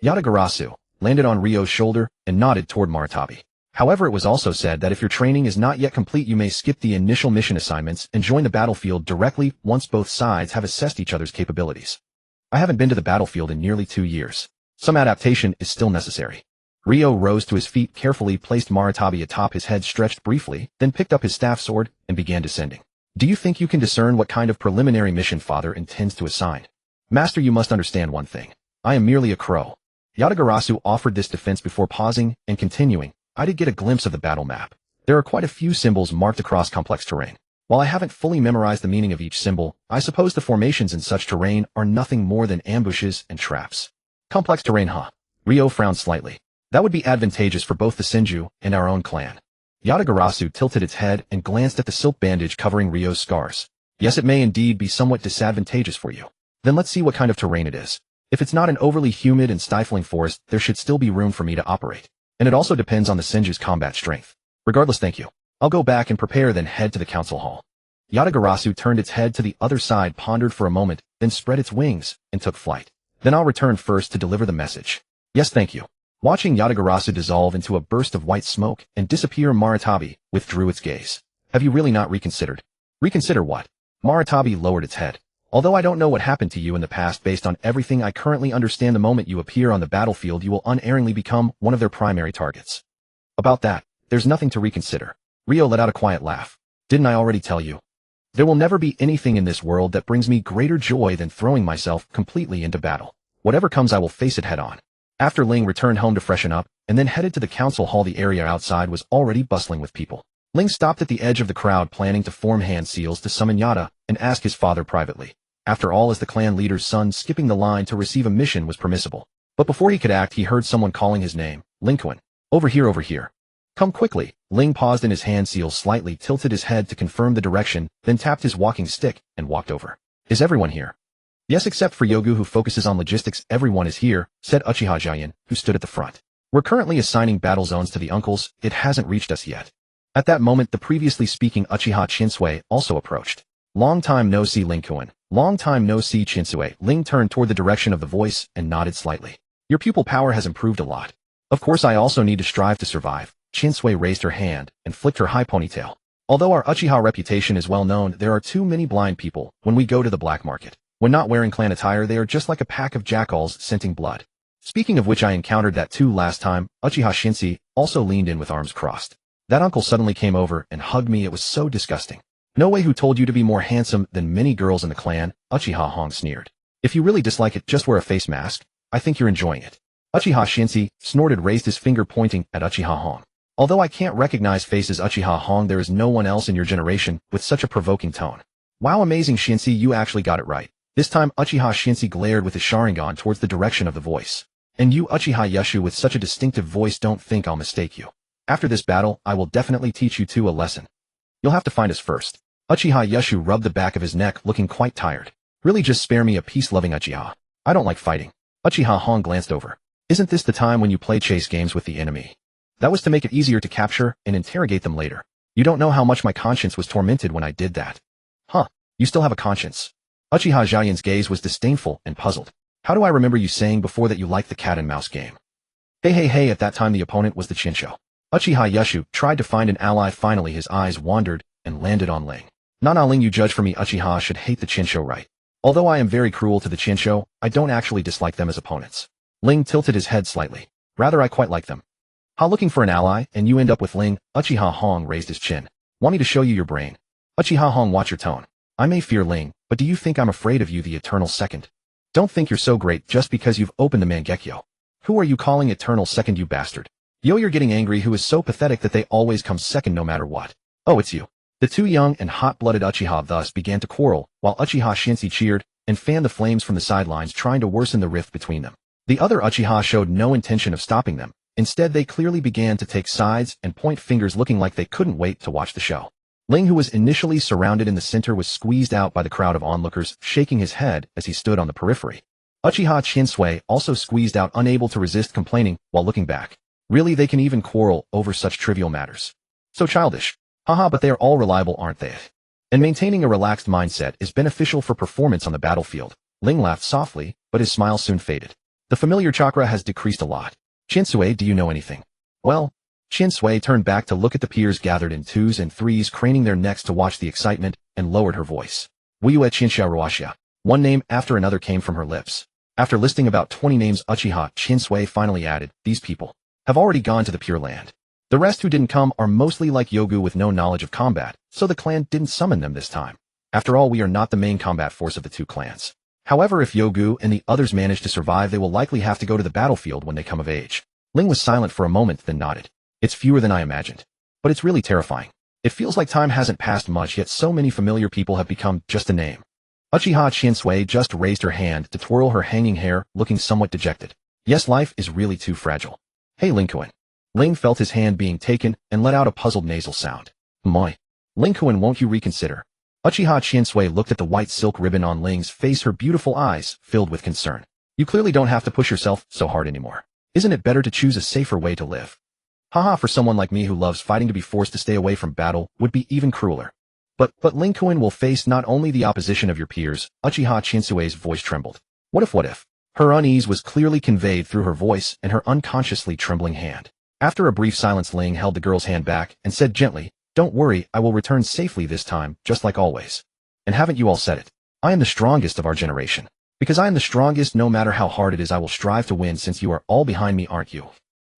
Yatagarasu landed on Ryo's shoulder and nodded toward Marutabi. However, it was also said that if your training is not yet complete, you may skip the initial mission assignments and join the battlefield directly once both sides have assessed each other's capabilities. I haven't been to the battlefield in nearly 2 years. Some adaptation is still necessary. Ryo rose to his feet, carefully placed Marutabi atop his head, stretched briefly, then picked up his staff sword and began descending. Do you think you can discern what kind of preliminary mission Father intends to assign? Master, you must understand one thing. I am merely a crow. Yatagarasu offered this defense before pausing and continuing. I did get a glimpse of the battle map. There are quite a few symbols marked across complex terrain. While I haven't fully memorized the meaning of each symbol, I suppose the formations in such terrain are nothing more than ambushes and traps. Complex terrain, huh? Ryo frowned slightly. That would be advantageous for both the Senju and our own clan. Yatagarasu tilted its head and glanced at the silk bandage covering Ryo's scars. Yes, it may indeed be somewhat disadvantageous for you. Then let's see what kind of terrain it is. If it's not an overly humid and stifling forest, there should still be room for me to operate. And it also depends on the Senju's combat strength. Regardless, thank you. I'll go back and prepare, then head to the council hall. Yatagarasu turned its head to the other side, pondered for a moment, then spread its wings and took flight. Then I'll return first to deliver the message. Yes, thank you. Watching Yatagarasu dissolve into a burst of white smoke and disappear, Marutabi withdrew its gaze. Have you really not reconsidered? Reconsider what? Marutabi lowered its head. Although I don't know what happened to you in the past, based on everything I currently understand, the moment you appear on the battlefield, you will unerringly become one of their primary targets. About that, there's nothing to reconsider. Ryo let out a quiet laugh. Didn't I already tell you? There will never be anything in this world that brings me greater joy than throwing myself completely into battle. Whatever comes, I will face it head on. After Ling returned home to freshen up, and then headed to the council hall, the area outside was already bustling with people. Ling stopped at the edge of the crowd, planning to form hand seals to summon Yata and ask his father privately. After all, as the clan leader's son, skipping the line to receive a mission was permissible. But before he could act, he heard someone calling his name. Lingquan. Over here, over here. Come quickly. Ling paused in his hand seal, slightly tilted his head to confirm the direction, then tapped his walking stick and walked over. Is everyone here? Yes, except for Yogu, who focuses on logistics. Everyone is here, said Uchiha Jayan, who stood at the front. We're currently assigning battle zones to the uncles. It hasn't reached us yet. At that moment, the previously speaking Uchiha Chinsui also approached. Long time no see, Lingquan. Long time no see, Chinsui. Ling turned toward the direction of the voice and nodded slightly. Your pupil power has improved a lot. Of course, I also need to strive to survive. Chinsui raised her hand and flicked her high ponytail. Although our Uchiha reputation is well known, there are too many blind people when we go to the black market. When not wearing clan attire, they are just like a pack of jackals scenting blood. Speaking of which, I encountered that too last time. Uchiha Shinsi also leaned in with arms crossed. That uncle suddenly came over and hugged me. It was so disgusting. No way. Who told you to be more handsome than many girls in the clan? Uchiha Hong sneered. If you really dislike it, just wear a face mask. I think you're enjoying it. Uchiha Shinsi snorted, raised his finger pointing at Uchiha Hong. Although I can't recognize faces Uchiha Hong, there is no one else in your generation with such a provoking tone. Wow, amazing Shinsi, you actually got it right. This time Uchiha Shinsi glared with his Sharingan towards the direction of the voice. And you Uchiha Yushu with such a distinctive voice, don't think I'll mistake you. After this battle, I will definitely teach you two a lesson. You'll have to find us first. Uchiha Yushu rubbed the back of his neck, looking quite tired. Really, just spare me a peace-loving Uchiha. I don't like fighting. Uchiha Hong glanced over. Isn't this the time when you play chase games with the enemy? That was to make it easier to capture and interrogate them later. You don't know how much my conscience was tormented when I did that. Huh, you still have a conscience. Uchiha Zhaoyan's gaze was disdainful and puzzled. How do I remember you saying before that you liked the cat and mouse game? Hey, at that time the opponent was the Chincho. Uchiha Yushu tried to find an ally. Finally his eyes wandered and landed on Ling. Nah, Ling, you judge for me. Uchiha should hate the Chincho, right? Although I am very cruel to the Chincho, I don't actually dislike them as opponents. Ling tilted his head slightly. Rather, I quite like them. How, looking for an ally, and you end up with Ling? Uchiha Hong raised his chin. Want me to show you your brain? Uchiha Hong, watch your tone. I may fear Ling, but do you think I'm afraid of you, the Eternal Second? Don't think you're so great just because you've opened the Mangekyo. Who are you calling Eternal Second, you bastard? Yo, you're getting angry. Who is so pathetic that they always come second no matter what? Oh, it's you. The two young and hot-blooded Uchiha thus began to quarrel, while Uchiha Shinsi cheered and fanned the flames from the sidelines, trying to worsen the rift between them. The other Uchiha showed no intention of stopping them. Instead, they clearly began to take sides and point fingers, looking like they couldn't wait to watch the show. Ling, who was initially surrounded in the center, was squeezed out by the crowd of onlookers, shaking his head as he stood on the periphery. Uchiha Chinsui also squeezed out, unable to resist complaining while looking back. Really, they can even quarrel over such trivial matters. So childish. Haha, but they are all reliable, aren't they? And maintaining a relaxed mindset is beneficial for performance on the battlefield. Ling laughed softly, but his smile soon faded. The familiar chakra has decreased a lot. Chinsui, do you know anything? Well, Chinsui turned back to look at the peers gathered in twos and threes, craning their necks to watch the excitement, and lowered her voice. Wiyue Chinsha Ruashia. One name after another came from her lips. After listing about 20 names, Uchiha Chinsui finally added, these people have already gone to the Pure Land. The rest who didn't come are mostly like Yogu with no knowledge of combat, so the clan didn't summon them this time. After all, we are not the main combat force of the two clans. However, if Yogu and the others manage to survive, they will likely have to go to the battlefield when they come of age. Ling was silent for a moment, then nodded. It's fewer than I imagined. But it's really terrifying. It feels like time hasn't passed much, yet so many familiar people have become just a name. Uchiha Chinsui just raised her hand to twirl her hanging hair, looking somewhat dejected. Yes, life is really too fragile. Hey, Lingkuan. Ling felt his hand being taken and let out a puzzled nasal sound. Moi. Lingkuan, won't you reconsider? Uchiha Chinsui looked at the white silk ribbon on Ling's face, her beautiful eyes filled with concern. You clearly don't have to push yourself so hard anymore. Isn't it better to choose a safer way to live? Haha, for someone like me who loves fighting, to be forced to stay away from battle would be even crueler. But Lingkuan will face not only the opposition of your peers. Uchiha Chinsui's voice trembled. What if? Her unease was clearly conveyed through her voice and her unconsciously trembling hand. After a brief silence, Ling held the girl's hand back and said gently, don't worry, I will return safely this time, just like always. And haven't you all said it? I am the strongest of our generation. Because I am the strongest, no matter how hard it is, I will strive to win, since you are all behind me, aren't you?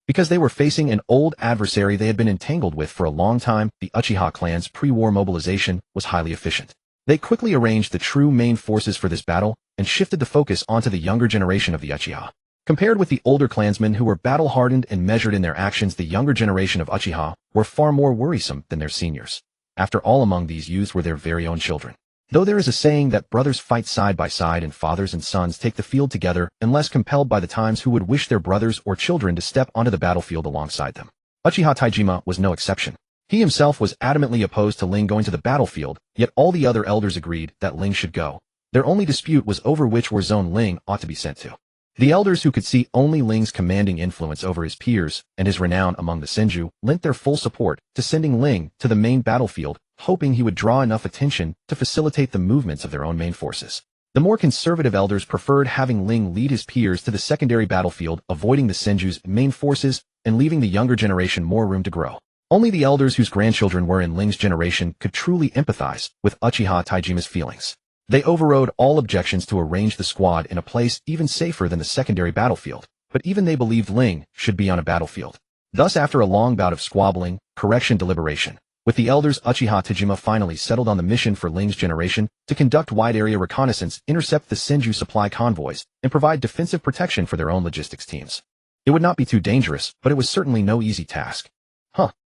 Because they were facing an old adversary they had been entangled with for a long time, the Uchiha clan's pre-war mobilization was highly efficient. They quickly arranged the true main forces for this battle and shifted the focus onto the younger generation of the Uchiha. Compared with the older clansmen who were battle-hardened and measured in their actions, the younger generation of Uchiha were far more worrisome than their seniors. After all, among these youths were their very own children. Though there is a saying that brothers fight side by side and fathers and sons take the field together unless compelled by the times, who would wish their brothers or children to step onto the battlefield alongside them. Uchiha Taijima was no exception. He himself was adamantly opposed to Ling going to the battlefield, yet all the other elders agreed that Ling should go. Their only dispute was over which war zone Ling ought to be sent to. The elders, who could see only Ling's commanding influence over his peers and his renown among the Senju, lent their full support to sending Ling to the main battlefield, hoping he would draw enough attention to facilitate the movements of their own main forces. The more conservative elders preferred having Ling lead his peers to the secondary battlefield, avoiding the Senju's main forces and leaving the younger generation more room to grow. Only the elders whose grandchildren were in Ling's generation could truly empathize with Uchiha Taijima's feelings. They overrode all objections to arrange the squad in a place even safer than the secondary battlefield, but even they believed Ling should be on a battlefield. Thus, after a long bout of squabbling, deliberation, With the elders, Uchiha Tajima finally settled on the mission for Ling's generation to conduct wide-area reconnaissance, intercept the Senju supply convoys, and provide defensive protection for their own logistics teams. It would not be too dangerous, but it was certainly no easy task.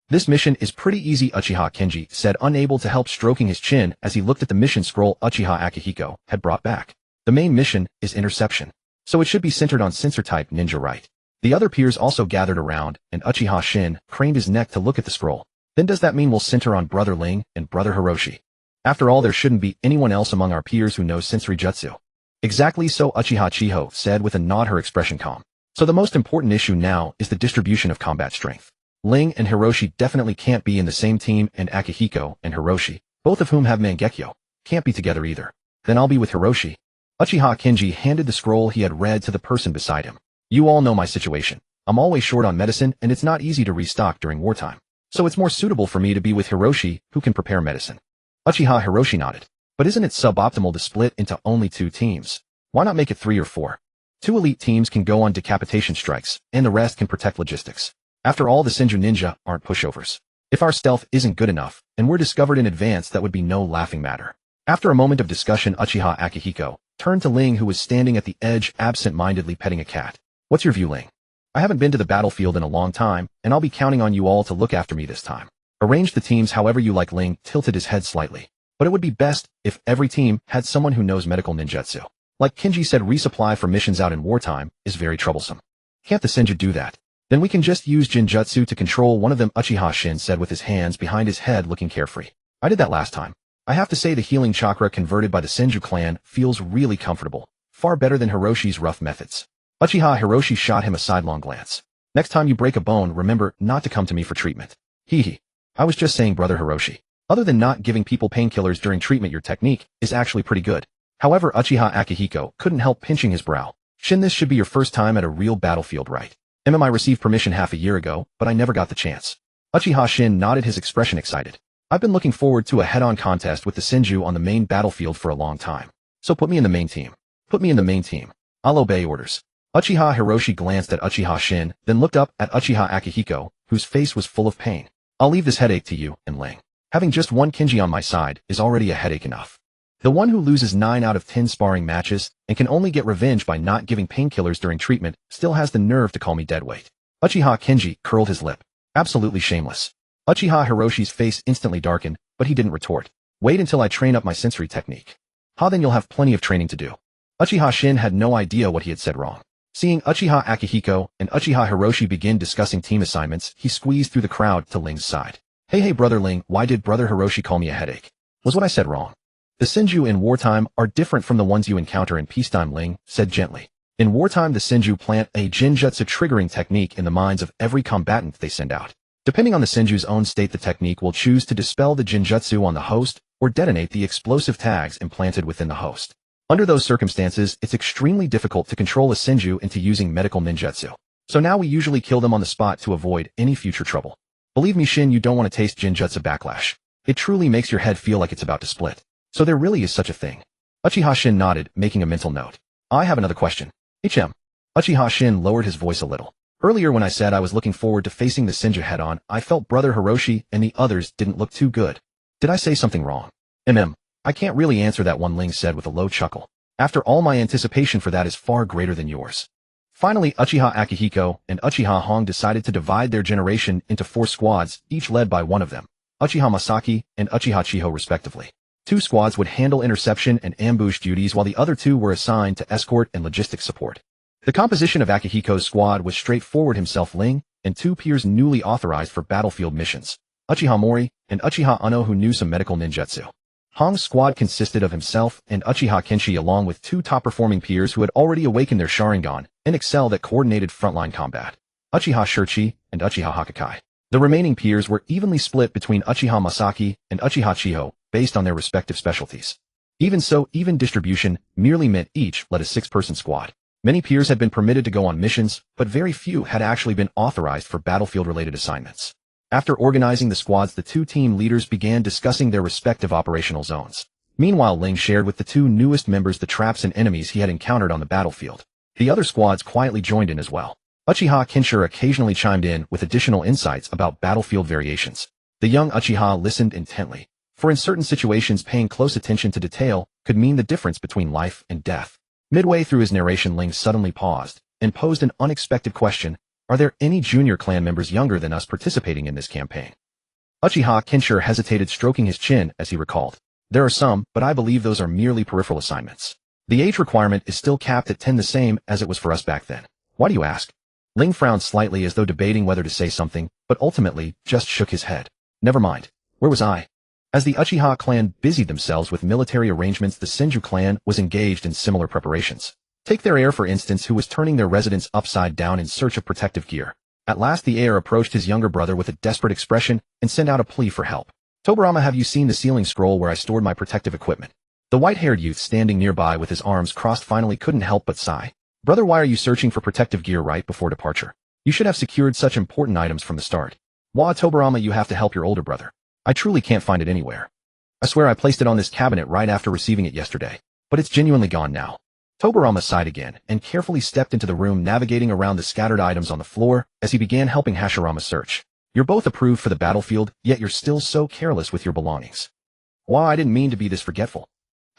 This mission is pretty easy, Uchiha Kenji said, unable to help stroking his chin as he looked at the mission scroll Uchiha Akihiko had brought back. The main mission is interception, so it should be centered on sensor-type ninja, right? The other peers also gathered around, and Uchiha Shin craned his neck to look at the scroll. Then does that mean we'll center on Brother Ling and Brother Hiroshi? After all, there shouldn't be anyone else among our peers who knows sensory jutsu. Exactly so, Uchiha Chiho said with a nod, her expression calm. So the most important issue now is the distribution of combat strength. Ling and Hiroshi definitely can't be in the same team, and Akihiko and Hiroshi, both of whom have Mangekyo, can't be together either. Then I'll be with Hiroshi. Uchiha Kenji handed the scroll he had read to the person beside him. You all know my situation. I'm always short on medicine, and it's not easy to restock during wartime. So it's more suitable for me to be with Hiroshi, who can prepare medicine. Uchiha Hiroshi nodded. But isn't it suboptimal to split into only 2 teams? Why not make it 3 or 4? 2 elite teams can go on decapitation strikes, and the rest can protect logistics. After all, the Senju ninja aren't pushovers. If our stealth isn't good enough, and we're discovered in advance, that would be no laughing matter. After a moment of discussion, Uchiha Akihiko turned to Ling, who was standing at the edge absent-mindedly petting a cat. What's your view, Ling? I haven't been to the battlefield in a long time, and I'll be counting on you all to look after me this time. Arrange the teams however you like. Ling tilted his head slightly. But it would be best if every team had someone who knows medical ninjutsu. Like Kenji said, resupply for missions out in wartime is very troublesome. Can't the Senju do that? Then we can just use Jinjutsu to control one of them, Uchiha Shin said with his hands behind his head, looking carefree. I did that last time. I have to say the healing chakra converted by the Senju clan feels really comfortable, far better than Hiroshi's rough methods. Uchiha Hiroshi shot him a sidelong glance. Next time you break a bone, remember not to come to me for treatment. Hee. I was just saying, Brother Hiroshi. Other than not giving people painkillers during treatment, your technique is actually pretty good. However, Uchiha Akihiko couldn't help pinching his brow. Shin, this should be your first time at a real battlefield, right? I received permission half a year ago, but I never got the chance. Uchiha Shin nodded, his expression excited. I've been looking forward to a head-on contest with the Senju on the main battlefield for a long time. So put me in the main team. Put me in the main team. I'll obey orders. Uchiha Hiroshi glanced at Uchiha Shin, then looked up at Uchiha Akihiko, whose face was full of pain. I'll leave this headache to you and Ling. Having just one Kenji on my side is already a headache enough. The one who loses 9 out of 10 sparring matches and can only get revenge by not giving painkillers during treatment still has the nerve to call me deadweight. Uchiha Kenji curled his lip. Absolutely shameless. Uchiha Hiroshi's face instantly darkened, but he didn't retort. Wait until I train up my sensory technique. Then you'll have plenty of training to do. Uchiha Shin had no idea what he had said wrong. Seeing Uchiha Akihiko and Uchiha Hiroshi begin discussing team assignments, he squeezed through the crowd to Ling's side. Hey Brother Ling, why did Brother Hiroshi call me a headache? Was what I said wrong? The Senju in wartime are different from the ones you encounter in peacetime, Ling said gently. In wartime, the Senju plant a Jinjutsu triggering technique in the minds of every combatant they send out. Depending on the Senju's own state, the technique will choose to dispel the Jinjutsu on the host or detonate the explosive tags implanted within the host. Under those circumstances, it's extremely difficult to control a Senju into using medical ninjutsu. So now we usually kill them on the spot to avoid any future trouble. Believe me, Shin, you don't want to taste Jinjutsu backlash. It truly makes your head feel like it's about to split. So there really is such a thing. Uchiha Shin nodded, making a mental note. I have another question. Uchiha Shin lowered his voice a little. Earlier when I said I was looking forward to facing the Senju head-on, I felt Brother Hiroshi and the others didn't look too good. Did I say something wrong? I can't really answer that one, Ling said with a low chuckle. After all, my anticipation for that is far greater than yours. Finally, Uchiha Akihiko and Uchiha Hong decided to divide their generation into 4 squads, each led by one of them, Uchiha Masaki and Uchiha Chiho respectively. 2 squads would handle interception and ambush duties while the other 2 were assigned to escort and logistics support. The composition of Akihiko's squad was straightforward: himself, Ling, and 2 peers newly authorized for battlefield missions, Uchiha Mori and Uchiha Uno, who knew some medical ninjutsu. Hong's squad consisted of himself and Uchiha Kenshi along with 2 top-performing peers who had already awakened their Sharingan and excelled at coordinated frontline combat, Uchiha Shirchi and Uchiha Hakukai. The remaining peers were evenly split between Uchiha Masaki and Uchiha Chiho based on their respective specialties. Even so, even distribution merely meant each led a 6-person squad. Many peers had been permitted to go on missions, but very few had actually been authorized for battlefield-related assignments. After organizing the squads, the 2 team leaders began discussing their respective operational zones. Meanwhile, Ling shared with the 2 newest members the traps and enemies he had encountered on the battlefield. The other squads quietly joined in as well. Uchiha Kenshiro occasionally chimed in with additional insights about battlefield variations. The young Uchiha listened intently, for in certain situations paying close attention to detail could mean the difference between life and death. Midway through his narration, Ling suddenly paused and posed an unexpected question. Are there any junior clan members younger than us participating in this campaign? Uchiha Kinshir hesitated, stroking his chin as he recalled. There are some, but I believe those are merely peripheral assignments. The age requirement is still capped at 10, the same as it was for us back then. Why do you ask? Ling frowned slightly as though debating whether to say something, but ultimately just shook his head. Never mind. Where was I? As the Uchiha clan busied themselves with military arrangements, the Senju clan was engaged in similar preparations. Take their heir, for instance, who was turning their residence upside down in search of protective gear. At last the heir approached his younger brother with a desperate expression and sent out a plea for help. Tobarama, have you seen the ceiling scroll where I stored my protective equipment? The white-haired youth standing nearby with his arms crossed finally couldn't help but sigh. Brother, why are you searching for protective gear right before departure? You should have secured such important items from the start. Wah, Tobarama, you have to help your older brother. I truly can't find it anywhere. I swear I placed it on this cabinet right after receiving it yesterday, but it's genuinely gone now. Tobarama sighed again and carefully stepped into the room, navigating around the scattered items on the floor as he began helping Hashirama search. You're both approved for the battlefield, yet you're still so careless with your belongings. Wah, I didn't mean to be this forgetful.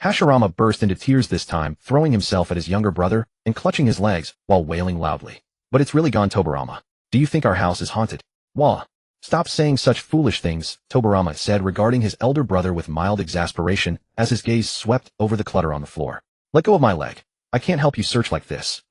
Hashirama burst into tears this time, throwing himself at his younger brother and clutching his legs while wailing loudly. But it's really gone, Tobarama. Do you think our house is haunted? Wah. Stop saying such foolish things, Tobarama said, regarding his elder brother with mild exasperation as his gaze swept over the clutter on the floor. Let go of my leg. I can't help you search like this.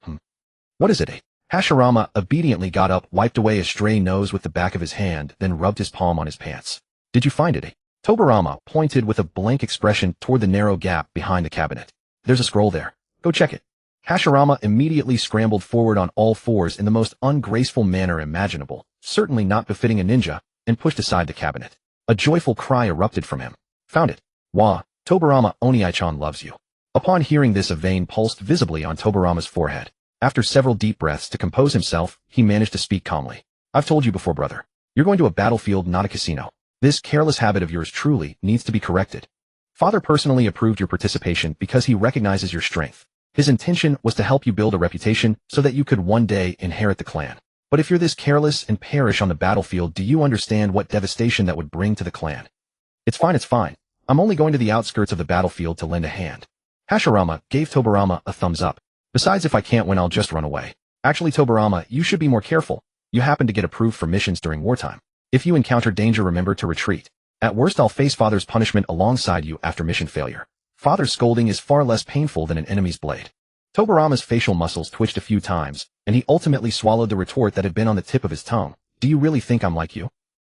What is it? Hashirama obediently got up, wiped away a stray nose with the back of his hand, then rubbed his palm on his pants. Did you find it? Tobarama pointed with a blank expression toward the narrow gap behind the cabinet. There's a scroll there. Go check it. Hashirama immediately scrambled forward on all fours in the most ungraceful manner imaginable, certainly not befitting a ninja, and pushed aside the cabinet. A joyful cry erupted from him. Found it. Wah, Tobarama, Oni-chan loves you. Upon hearing this, a vein pulsed visibly on Tobarama's forehead. After several deep breaths to compose himself, he managed to speak calmly. I've told you before, brother. You're going to a battlefield, not a casino. This careless habit of yours truly needs to be corrected. Father personally approved your participation because he recognizes your strength. His intention was to help you build a reputation so that you could one day inherit the clan. But if you're this careless and perish on the battlefield, do you understand what devastation that would bring to the clan? It's fine, it's fine. I'm only going to the outskirts of the battlefield to lend a hand. Hashirama gave Tobarama a thumbs up. Besides, if I can't win, I'll just run away. Actually, Tobarama, you should be more careful. You happen to get approved for missions during wartime. If you encounter danger, remember to retreat. At worst, I'll face Father's punishment alongside you after mission failure. Father's scolding is far less painful than an enemy's blade. Tobarama's facial muscles twitched a few times, and he ultimately swallowed the retort that had been on the tip of his tongue. Do you really think I'm like you?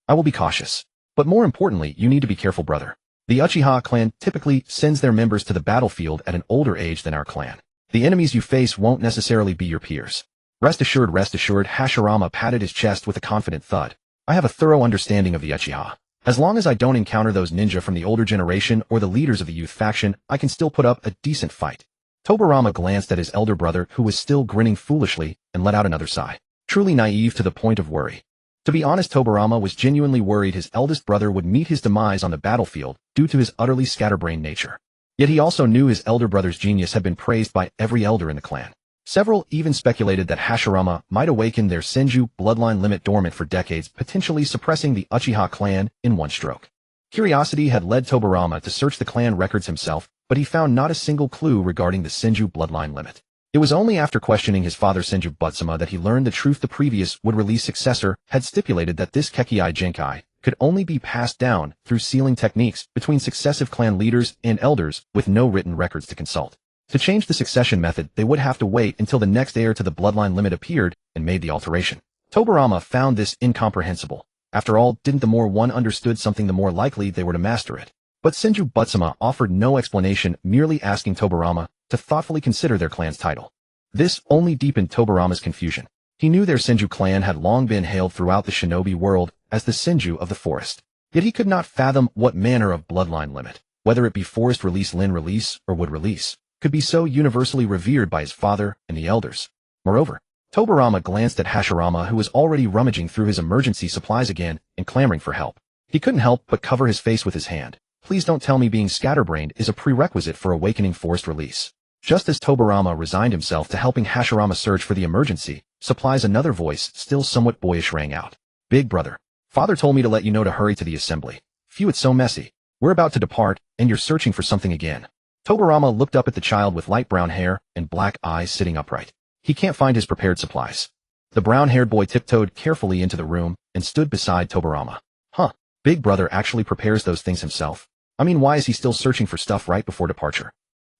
I will be cautious. But more importantly, you need to be careful, brother. The Uchiha clan typically sends their members to the battlefield at an older age than our clan. The enemies you face won't necessarily be your peers. Rest assured, Hashirama patted his chest with a confident thud. I have a thorough understanding of the Uchiha. As long as I don't encounter those ninja from the older generation or the leaders of the youth faction, I can still put up a decent fight. Tobarama glanced at his elder brother, who was still grinning foolishly, and let out another sigh. Truly naive to the point of worry. To be honest, Tobarama was genuinely worried his eldest brother would meet his demise on the battlefield due to his utterly scatterbrained nature. Yet he also knew his elder brother's genius had been praised by every elder in the clan. Several even speculated that Hashirama might awaken their Senju bloodline limit dormant for decades, potentially suppressing the Uchiha clan in one stroke. Curiosity had led Tobarama to search the clan records himself, but he found not a single clue regarding the Senju bloodline limit. It was only after questioning his father Senju Butsuma that he learned the truth. The previous would-release successor had stipulated that this Kekkei Genkai could only be passed down through sealing techniques between successive clan leaders and elders with no written records to consult. To change the succession method, they would have to wait until the next heir to the bloodline limit appeared and made the alteration. Tobarama found this incomprehensible. After all, didn't the more one understood something, the more likely they were to master it? But Senju Butsuma offered no explanation, merely asking Tobarama to thoughtfully consider their clan's title. This only deepened Tobarama's confusion. He knew their Senju clan had long been hailed throughout the shinobi world as the Senju of the forest. Yet he could not fathom what manner of bloodline limit, whether it be forest release, Lin release, or wood release, could be so universally revered by his father and the elders. Moreover, Tobarama glanced at Hashirama, who was already rummaging through his emergency supplies again and clamoring for help. He couldn't help but cover his face with his hand. Please don't tell me being scatterbrained is a prerequisite for awakening forced release. Just as Tobarama resigned himself to helping Hashirama search for the emergency supplies, another voice, still somewhat boyish, rang out. Big brother, Father told me to let you know to hurry to the assembly. Phew, it's so messy. We're about to depart, and you're searching for something again. Tobirama looked up at the child with light brown hair and black eyes sitting upright. He can't find his prepared supplies. The brown-haired boy tiptoed carefully into the room and stood beside Tobirama. Huh, Big Brother actually prepares those things himself. I mean, why is he still searching for stuff right before departure?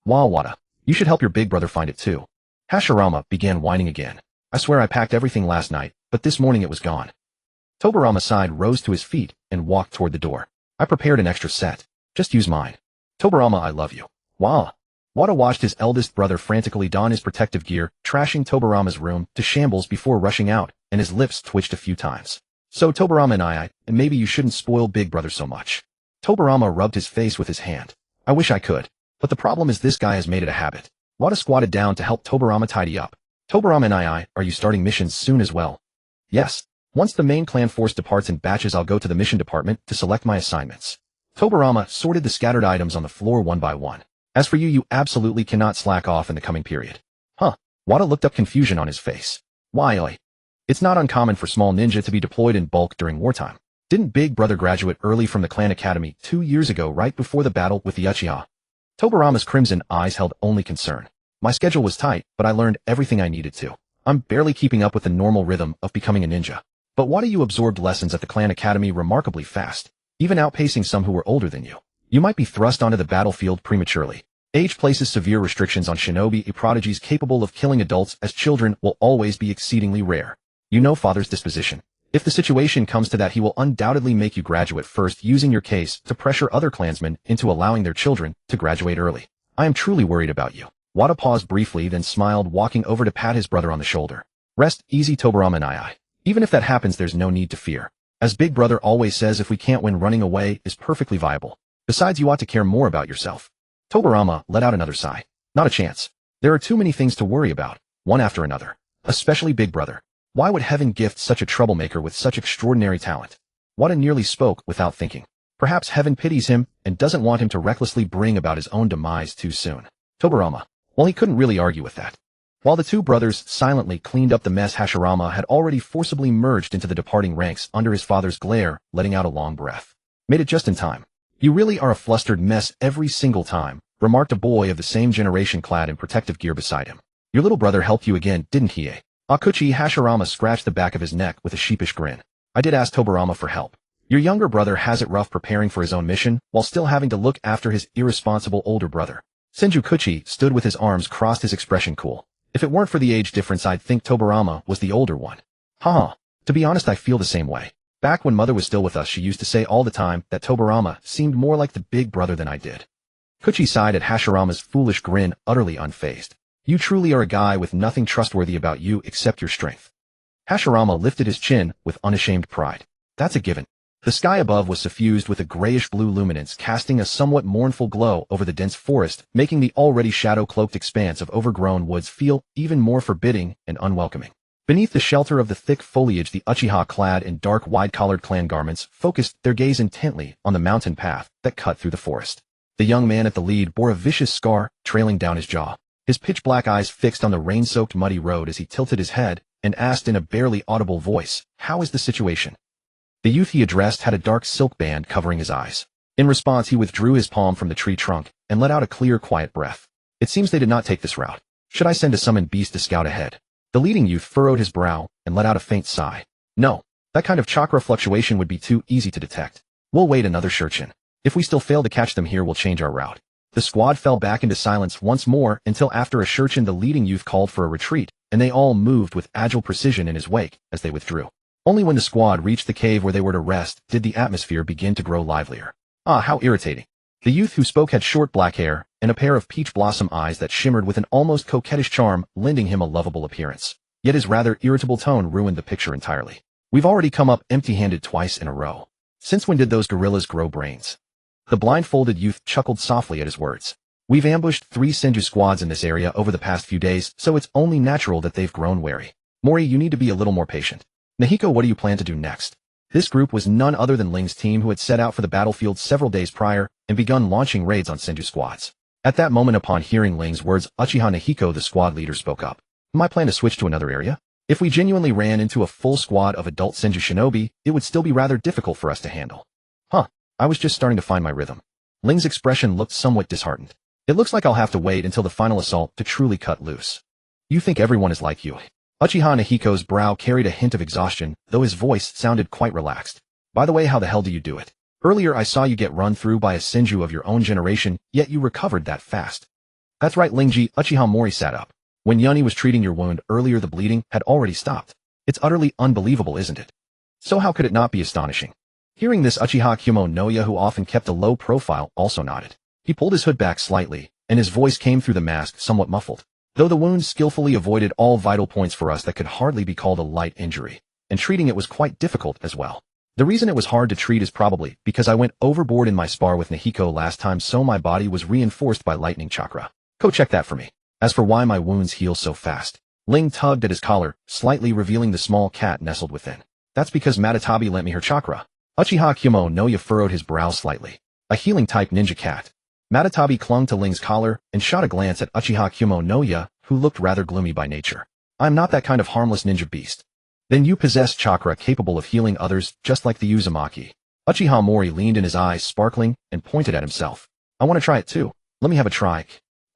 Wada, you should help your big brother find it too. Hashirama began whining again. I swear I packed everything last night, but this morning it was gone. Tobirama sighed, rose to his feet, and walked toward the door. I prepared an extra set. Just use mine. Tobirama, I love you. Wada watched his eldest brother frantically don his protective gear, trashing Tobirama's room to shambles before rushing out, and his lips twitched a few times. So Tobirama and maybe you shouldn't spoil Big Brother so much. Tobirama rubbed his face with his hand. I wish I could. But the problem is this guy has made it a habit. Wada squatted down to help Tobirama tidy up. Tobirama, are you starting missions soon as well? Yes. Once the main clan force departs in batches, I'll go to the mission department to select my assignments. Tobirama sorted the scattered items on the floor one by one. As for you, you absolutely cannot slack off in the coming period. Huh. Wada looked up, confusion on his face. Why? It's not uncommon for small ninja to be deployed in bulk during wartime. Didn't Big Brother graduate early from the clan academy 2 years ago right before the battle with the Uchiha? Tobirama's crimson eyes held only concern. My schedule was tight, but I learned everything I needed to. I'm barely keeping up with the normal rhythm of becoming a ninja. But Wada, you absorbed lessons at the clan academy remarkably fast, even outpacing some who were older than you. You might be thrust onto the battlefield prematurely. Age places severe restrictions on shinobi. Prodigies capable of killing adults as children will always be exceedingly rare. You know Father's disposition. If the situation comes to that, he will undoubtedly make you graduate first, using your case to pressure other clansmen into allowing their children to graduate early. I am truly worried about you. Wada paused briefly, then smiled, walking over to pat his brother on the shoulder. Rest easy, Tobirama. Even if that happens, there's no need to fear. As Big Brother always says, if we can't win, running away is perfectly viable. Besides, you ought to care more about yourself. Tobirama let out another sigh. Not a chance. There are too many things to worry about, one after another. Especially Big Brother. Why would heaven gift such a troublemaker with such extraordinary talent? Wada nearly spoke without thinking. Perhaps heaven pities him and doesn't want him to recklessly bring about his own demise too soon. Tobirama. Well, he couldn't really argue with that. While the two brothers silently cleaned up the mess, Hashirama had already forcibly merged into the departing ranks under his father's glare, letting out a long breath. Made it just in time. You really are a flustered mess every single time, remarked a boy of the same generation clad in protective gear beside him. Your little brother helped you again, didn't he? Acutely. Hashirama scratched the back of his neck with a sheepish grin. I did ask Tobirama for help. Your younger brother has it rough preparing for his own mission, while still having to look after his irresponsible older brother. Senjukuchi stood with his arms crossed, his expression cool. If it weren't for the age difference, I'd think Tobirama was the older one. Haha. To be honest, I feel the same way. Back when Mother was still with us, she used to say all the time that Tobirama seemed more like the big brother than I did. Kuchi sighed at Hashirama's foolish grin, utterly unfazed. You truly are a guy with nothing trustworthy about you except your strength. Hashirama lifted his chin with unashamed pride. That's a given. The sky above was suffused with a grayish-blue luminance, casting a somewhat mournful glow over the dense forest, making the already shadow-cloaked expanse of overgrown woods feel even more forbidding and unwelcoming. Beneath the shelter of the thick foliage, the Uchiha, clad in dark, wide-collared clan garments, focused their gaze intently on the mountain path that cut through the forest. The young man at the lead bore a vicious scar trailing down his jaw, his pitch-black eyes fixed on the rain-soaked muddy road as he tilted his head and asked in a barely audible voice, "How is the situation?" The youth he addressed had a dark silk band covering his eyes. In response, he withdrew his palm from the tree trunk and let out a clear, quiet breath. It seems they did not take this route. Should I send a summoned beast to scout ahead? The leading youth furrowed his brow and let out a faint sigh. No, that kind of chakra fluctuation would be too easy to detect. We'll wait another Shurchin. If we still fail to catch them here, we'll change our route. The squad fell back into silence once more until after a Shurchin the leading youth called for a retreat, and they all moved with agile precision in his wake as they withdrew. Only when the squad reached the cave where they were to rest did the atmosphere begin to grow livelier. Ah, how irritating. The youth who spoke had short black hair and a pair of peach blossom eyes that shimmered with an almost coquettish charm, lending him a lovable appearance. Yet his rather irritable tone ruined the picture entirely. We've already come up empty-handed twice in a row. Since when did those gorillas grow brains? The blindfolded youth chuckled softly at his words. We've ambushed 3 Senju squads in this area over the past few days, so it's only natural that they've grown wary. Mori, you need to be a little more patient. Nahiko, what do you plan to do next? This group was none other than Ling's team, who had set out for the battlefield several days prior and begun launching raids on Senju squads. At that moment, upon hearing Ling's words, Uchiha Nahiko, the squad leader, spoke up. My plan to switch to another area? If we genuinely ran into a full squad of adult Senju shinobi, it would still be rather difficult for us to handle. Huh, I was just starting to find my rhythm. Ling's expression looked somewhat disheartened. It looks like I'll have to wait until the final assault to truly cut loose. You think everyone is like you. Uchiha Nahiko's brow carried a hint of exhaustion, though his voice sounded quite relaxed. By the way, how the hell do you do it? Earlier I saw you get run through by a Senju of your own generation, yet you recovered that fast. That's right, Lingji. Uchiha Mori sat up. When Yuni was treating your wound earlier, the bleeding had already stopped. It's utterly unbelievable, isn't it? So how could it not be astonishing? Hearing this, Uchiha Kumonoya, who often kept a low profile, also nodded. He pulled his hood back slightly, and his voice came through the mask somewhat muffled. Though the wound skillfully avoided all vital points for us, that could hardly be called a light injury, and treating it was quite difficult as well. The reason it was hard to treat is probably because I went overboard in my spar with Nahiko last time, so my body was reinforced by lightning chakra. Go check that for me. As for why my wounds heal so fast, Ling tugged at his collar, slightly revealing the small cat nestled within. That's because Matatabi lent me her chakra. Uchiha Kumonoya furrowed his brow slightly. A healing type ninja cat. Matatabi clung to Ling's collar and shot a glance at Uchiha Kumonoya, who looked rather gloomy by nature. I'm not that kind of harmless ninja beast. Then you possess chakra capable of healing others, just like the Uzumaki. Uchiha Mori leaned in, his eyes sparkling, and pointed at himself. I want to try it too. Let me have a try.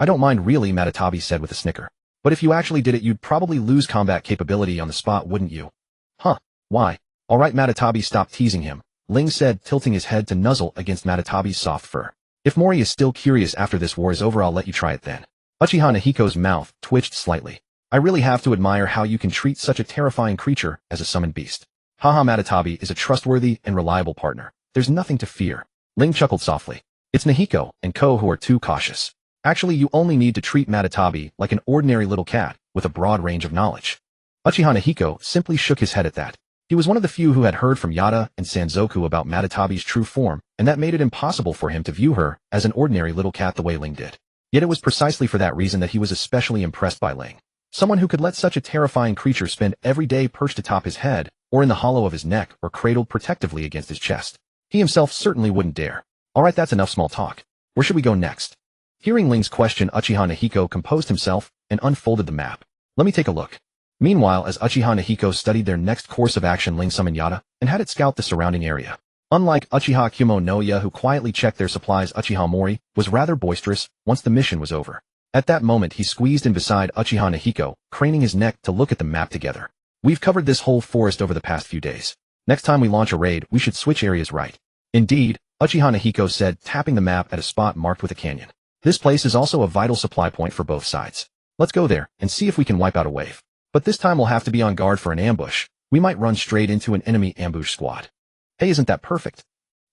I don't mind really, Matatabi said with a snicker. But if you actually did it, you'd probably lose combat capability on the spot, wouldn't you? Huh, why? Alright, Matatabi, stop teasing him, Ling said, tilting his head to nuzzle against Matatabi's soft fur. If Mori is still curious after this war is over, I'll let you try it then. Uchiha Nahiko's mouth twitched slightly. I really have to admire how you can treat such a terrifying creature as a summoned beast. Haha, Matatabi is a trustworthy and reliable partner. There's nothing to fear. Ling chuckled softly. It's Nahiko and Ko who are too cautious. Actually, you only need to treat Matatabi like an ordinary little cat with a broad range of knowledge. Uchiha Nahiko simply shook his head at that. He was one of the few who had heard from Yada and Sanzoku about Matatabi's true form, and that made it impossible for him to view her as an ordinary little cat the way Ling did. Yet it was precisely for that reason that he was especially impressed by Ling. Someone who could let such a terrifying creature spend every day perched atop his head, or in the hollow of his neck, or cradled protectively against his chest. He himself certainly wouldn't dare. Alright, that's enough small talk. Where should we go next? Hearing Ling's question, Uchiha Nahiko composed himself and unfolded the map. Let me take a look. Meanwhile, as Uchiha Nahiko studied their next course of action, Ling summoned Yada and had it scout the surrounding area. Unlike Uchiha Kumonoya, who quietly checked their supplies, Uchiha Mori was rather boisterous once the mission was over. At that moment, he squeezed in beside Uchiha Nahiko, craning his neck to look at the map together. We've covered this whole forest over the past few days. Next time we launch a raid, we should switch areas, right? Indeed, Uchiha Nahiko said, tapping the map at a spot marked with a canyon. This place is also a vital supply point for both sides. Let's go there and see if we can wipe out a wave. But this time we'll have to be on guard for an ambush. We might run straight into an enemy ambush squad. Hey, isn't that perfect?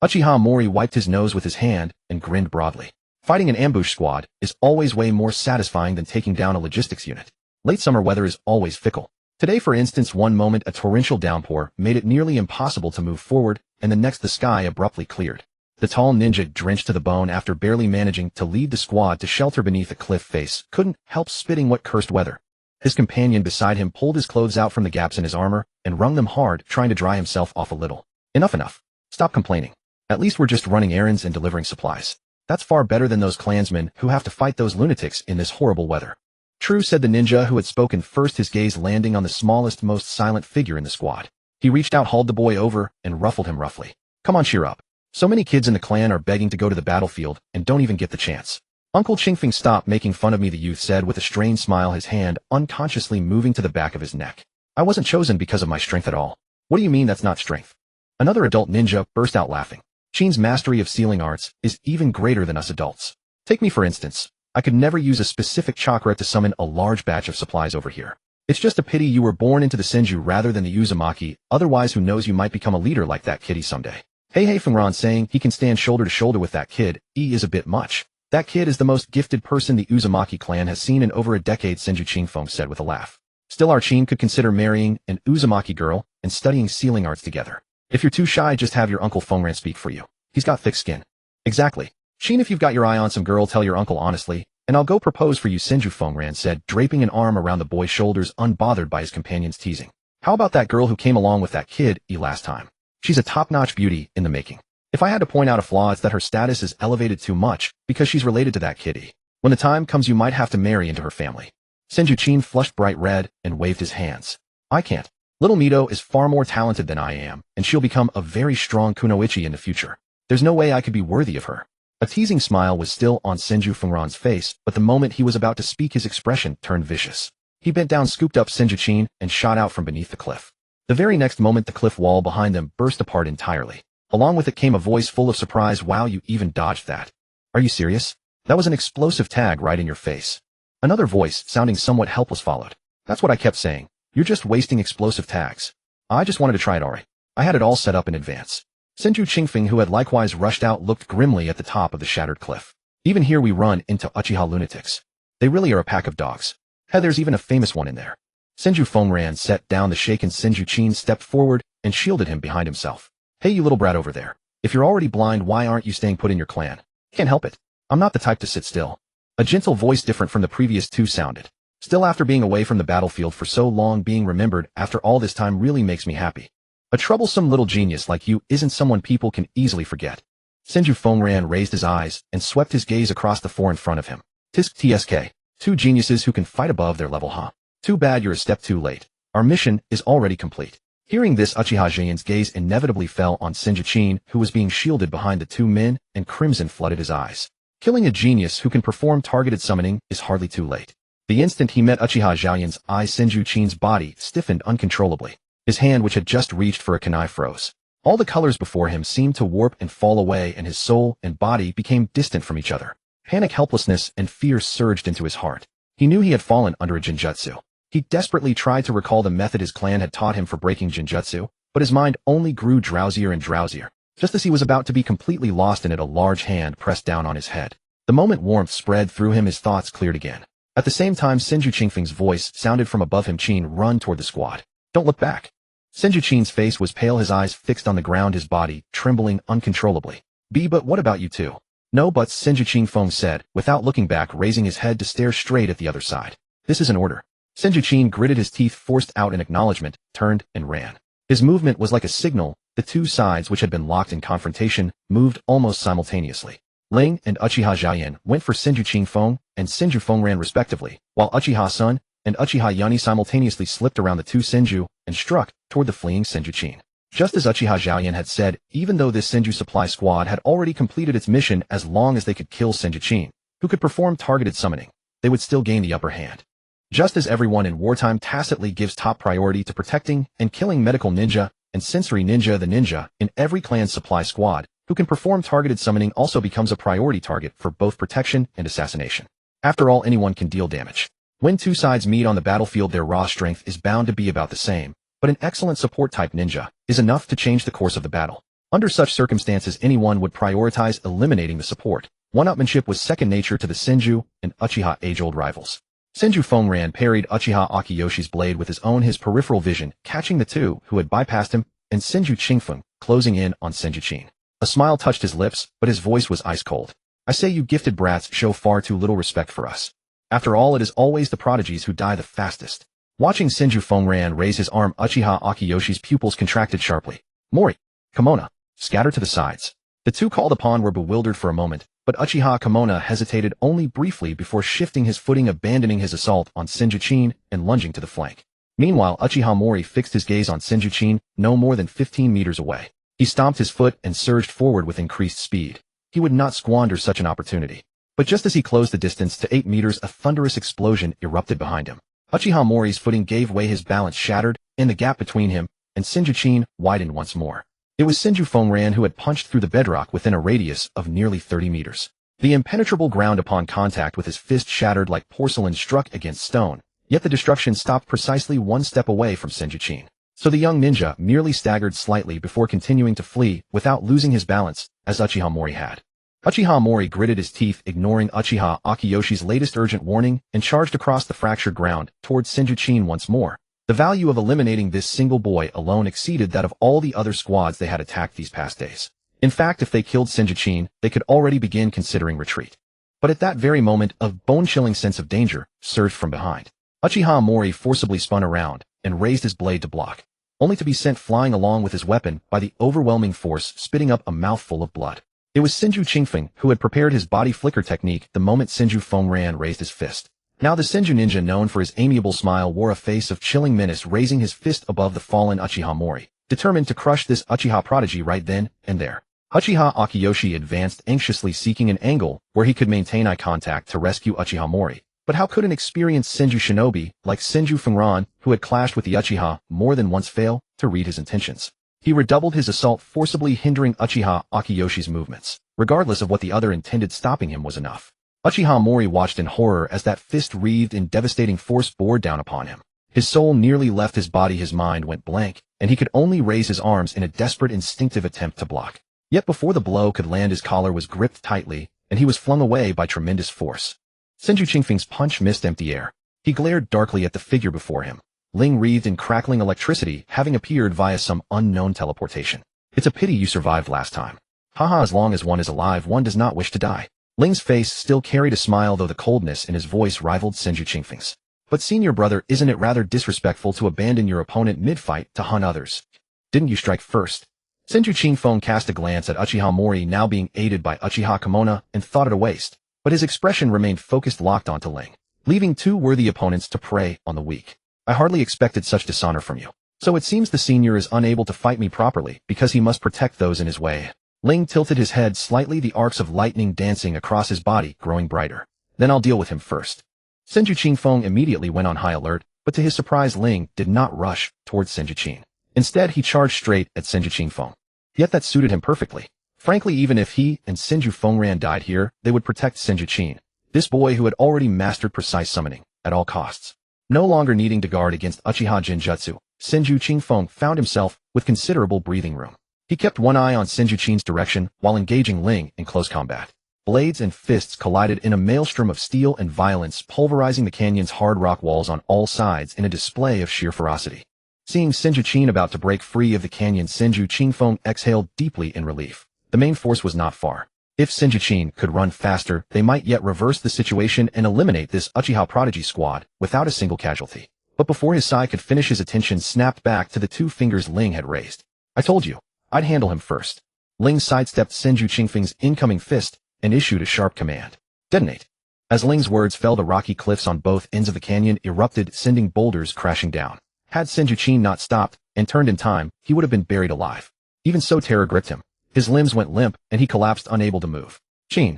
Uchiha Mori wiped his nose with his hand and grinned broadly. Fighting an ambush squad is always way more satisfying than taking down a logistics unit. Late summer weather is always fickle. Today, for instance, one moment a torrential downpour made it nearly impossible to move forward, and the next the sky abruptly cleared. The tall ninja, drenched to the bone after barely managing to lead the squad to shelter beneath a cliff face, couldn't help spitting what cursed weather. His companion beside him pulled his clothes out from the gaps in his armor and wrung them hard, trying to dry himself off a little. Enough. Stop complaining. At least we're just running errands and delivering supplies. That's far better than those clansmen who have to fight those lunatics in this horrible weather. True, said the ninja who had spoken first, his gaze landing on the smallest, most silent figure in the squad. He reached out, hauled the boy over, and ruffled him roughly. Come on, cheer up. So many kids in the clan are begging to go to the battlefield and don't even get the chance. Uncle Qingfeng, stop making fun of me, the youth said with a strained smile, his hand unconsciously moving to the back of his neck. I wasn't chosen because of my strength at all. What do you mean that's not strength? Another adult ninja burst out laughing. Qin's mastery of sealing arts is even greater than us adults. Take me for instance. I could never use a specific chakra to summon a large batch of supplies over here. It's just a pity you were born into the Senju rather than the Uzumaki, otherwise who knows, you might become a leader like that kitty someday. Hey, Fengran saying he can stand shoulder to shoulder with that kid, is a bit much. That kid is the most gifted person the Uzumaki clan has seen in over a decade, Senju Qingfeng said with a laugh. Still, our Qin could consider marrying an Uzumaki girl and studying sealing arts together. If you're too shy, just have your uncle Fengran speak for you. He's got thick skin. Exactly. Qin, if you've got your eye on some girl, tell your uncle honestly, and I'll go propose for you, Senju, Fengran said, draping an arm around the boy's shoulders, unbothered by his companion's teasing. How about that girl who came along with that kid, last time? She's a top-notch beauty in the making. If I had to point out a flaw, it's that her status is elevated too much because she's related to that kitty. When the time comes, you might have to marry into her family. Senju Qin flushed bright red and waved his hands. I can't. Little Mito is far more talented than I am, and she'll become a very strong kunoichi in the future. There's no way I could be worthy of her. A teasing smile was still on Senju Fengran's face, but the moment he was about to speak his expression turned vicious. He bent down, scooped up Senju-chin, and shot out from beneath the cliff. The very next moment the cliff wall behind them burst apart entirely. Along with it came a voice full of surprise. Wow, you even dodged that. Are you serious? That was an explosive tag right in your face. Another voice, sounding somewhat helpless, followed. That's what I kept saying. You're just wasting explosive tags. I just wanted to try it alright. I had it all set up in advance. Senju Qingfeng, who had likewise rushed out, looked grimly at the top of the shattered cliff. Even here we run into Uchiha lunatics. They really are a pack of dogs. Hell, there's even a famous one in there. Senju Fengran set down the shaken Senju-chin, stepped forward, and shielded him behind himself. Hey, you little brat over there. If you're already blind, why aren't you staying put in your clan? Can't help it. I'm not the type to sit still. A gentle voice different from the previous two sounded. Still, after being away from the battlefield for so long, being remembered after all this time really makes me happy. A troublesome little genius like you isn't someone people can easily forget. Senju Fengran raised his eyes and swept his gaze across the floor in front of him. Tisk TSK. Two geniuses who can fight above their level, huh? Too bad you're a step too late. Our mission is already complete. Hearing this, Uchiha Rei's gaze inevitably fell on Senju-chin, who was being shielded behind the two men, and crimson flooded his eyes. Killing a genius who can perform targeted summoning is hardly too late. The instant he met Uchiha Rei's eyes, Senju-chin's body stiffened uncontrollably. His hand, which had just reached for a kunai, froze. All the colors before him seemed to warp and fall away, and his soul and body became distant from each other. Panic, helplessness, and fear surged into his heart. He knew he had fallen under a genjutsu. He desperately tried to recall the method his clan had taught him for breaking genjutsu, but his mind only grew drowsier and drowsier. Just as he was about to be completely lost in it, a large hand pressed down on his head. The moment warmth spread through him, his thoughts cleared again. At the same time, Senju Qingfeng's voice sounded from above him. Chin, run toward the squad. Don't look back. Senju-chin's face was pale, his eyes fixed on the ground, his body trembling uncontrollably. But what about you two? No buts, Senju Qingfeng said, without looking back, raising his head to stare straight at the other side. This is an order. Senju-chin gritted his teeth, forced out an acknowledgement, turned, and ran. His movement was like a signal. The two sides, which had been locked in confrontation, moved almost simultaneously. Ling and Uchiha Reiyan went for Senju Qingfeng and Senju Fengran respectively, while Uchiha Sun and Uchiha Yani simultaneously slipped around the two Senju and struck toward the fleeing Senju-chin. Just as Uchiha Reiyan had said, even though this Senju supply squad had already completed its mission, as long as they could kill Senju-chin, who could perform targeted summoning, they would still gain the upper hand. Just as everyone in wartime tacitly gives top priority to protecting and killing medical ninja and sensory ninja, the ninja in every clan's supply squad who can perform targeted summoning also becomes a priority target for both protection and assassination. After all, anyone can deal damage. When two sides meet on the battlefield, their raw strength is bound to be about the same, but an excellent support-type ninja is enough to change the course of the battle. Under such circumstances, anyone would prioritize eliminating the support. One-upmanship was second nature to the Senju and Uchiha age-old rivals. Senju Fengran parried Uchiha Akiyoshi's blade with his own, his peripheral vision catching the two who had bypassed him, and Senju Qingfeng closing in on Senju-chin. A smile touched his lips, but his voice was ice-cold. I say, you gifted brats show far too little respect for us. After all, it is always the prodigies who die the fastest. Watching Senju Fengran raise his arm, Uchiha Akiyoshi's pupils contracted sharply. Mori, Kimona, scatter to the sides. The two called upon were bewildered for a moment, but Uchiha Kimona hesitated only briefly before shifting his footing, abandoning his assault on Senju-chin and lunging to the flank. Meanwhile, Uchiha Mori fixed his gaze on Senju-chin, no more than 15 meters away. He stomped his foot and surged forward with increased speed. He would not squander such an opportunity. But just as he closed the distance to 8 meters, a thunderous explosion erupted behind him. Uchiha Mori's footing gave way, his balance shattered, and the gap between him and Senju-chin widened once more. It was Senju Fengran who had punched through the bedrock within a radius of nearly 30 meters. The impenetrable ground upon contact with his fist shattered like porcelain struck against stone, yet the destruction stopped precisely one step away from Senju-chin. So the young ninja merely staggered slightly before continuing to flee without losing his balance, as Uchiha Mori had. Uchiha Mori gritted his teeth, ignoring Uchiha Akiyoshi's latest urgent warning, and charged across the fractured ground towards Senju-chin once more. The value of eliminating this single boy alone exceeded that of all the other squads they had attacked these past days. In fact, if they killed Senju-chin, they could already begin considering retreat. But at that very moment, a bone-chilling sense of danger surged from behind. Uchiha Mori forcibly spun around and raised his blade to block, only to be sent flying along with his weapon by the overwhelming force, spitting up a mouthful of blood. It was Senju Qingfeng who had prepared his body flicker technique the moment Senju Fengran raised his fist. Now the Senju ninja, known for his amiable smile, wore a face of chilling menace, raising his fist above the fallen Uchiha Mori, determined to crush this Uchiha prodigy right then and there. Uchiha Akiyoshi advanced anxiously, seeking an angle where he could maintain eye contact to rescue Uchiha Mori. But how could an experienced Senju shinobi like Senju Fengran, who had clashed with the Uchiha more than once, fail to read his intentions? He redoubled his assault, forcibly hindering Uchiha Akiyoshi's movements. Regardless of what the other intended, stopping him was enough. Uchiha Mori watched in horror as that fist, wreathed in devastating force, bore down upon him. His soul nearly left his body, his mind went blank, and he could only raise his arms in a desperate, instinctive attempt to block. Yet before the blow could land, his collar was gripped tightly, and he was flung away by tremendous force. Senju Qingfeng's punch missed empty air. He glared darkly at the figure before him. Ling wreathed in crackling electricity, having appeared via some unknown teleportation. It's a pity you survived last time. Haha, as long as one is alive, one does not wish to die. Ling's face still carried a smile, though the coldness in his voice rivaled Senju Qingfeng's. But senior brother, isn't it rather disrespectful to abandon your opponent mid-fight to hunt others? Didn't you strike first? Senju Qingfeng cast a glance at Uchiha Mori, now being aided by Uchiha Kimona, and thought it a waste. But his expression remained focused, locked onto Ling, leaving two worthy opponents to prey on the weak. I hardly expected such dishonor from you. So it seems the senior is unable to fight me properly because he must protect those in his way. Ling tilted his head slightly, the arcs of lightning dancing across his body, growing brighter. Then I'll deal with him first. Senju Qingfeng immediately went on high alert, but to his surprise, Ling did not rush towards Senju Qing. Instead, he charged straight at Senju Qingfeng. Yet that suited him perfectly. Frankly, even if he and Senju Fengran died here, they would protect Senju Qing, this boy who had already mastered precise summoning, at all costs. No longer needing to guard against Uchiha Genjutsu, Senju Qingfeng found himself with considerable breathing room. He kept one eye on Senju Qing's direction while engaging Ling in close combat. Blades and fists collided in a maelstrom of steel and violence, pulverizing the canyon's hard rock walls on all sides in a display of sheer ferocity. Seeing Senju Qing about to break free of the canyon, Senju Qingfeng exhaled deeply in relief. The main force was not far. If Senju Qing could run faster, they might yet reverse the situation and eliminate this Uchiha prodigy squad without a single casualty. But before his sai could finish, his attention snapped back to the two fingers Ling had raised. I told you, I'd handle him first. Ling sidestepped Senju Qingfeng's incoming fist and issued a sharp command. Detonate. As Ling's words fell, the rocky cliffs on both ends of the canyon erupted, sending boulders crashing down. Had Senju Qing not stopped and turned in time, he would have been buried alive. Even so, terror gripped him. His limbs went limp, and he collapsed, unable to move. Qing.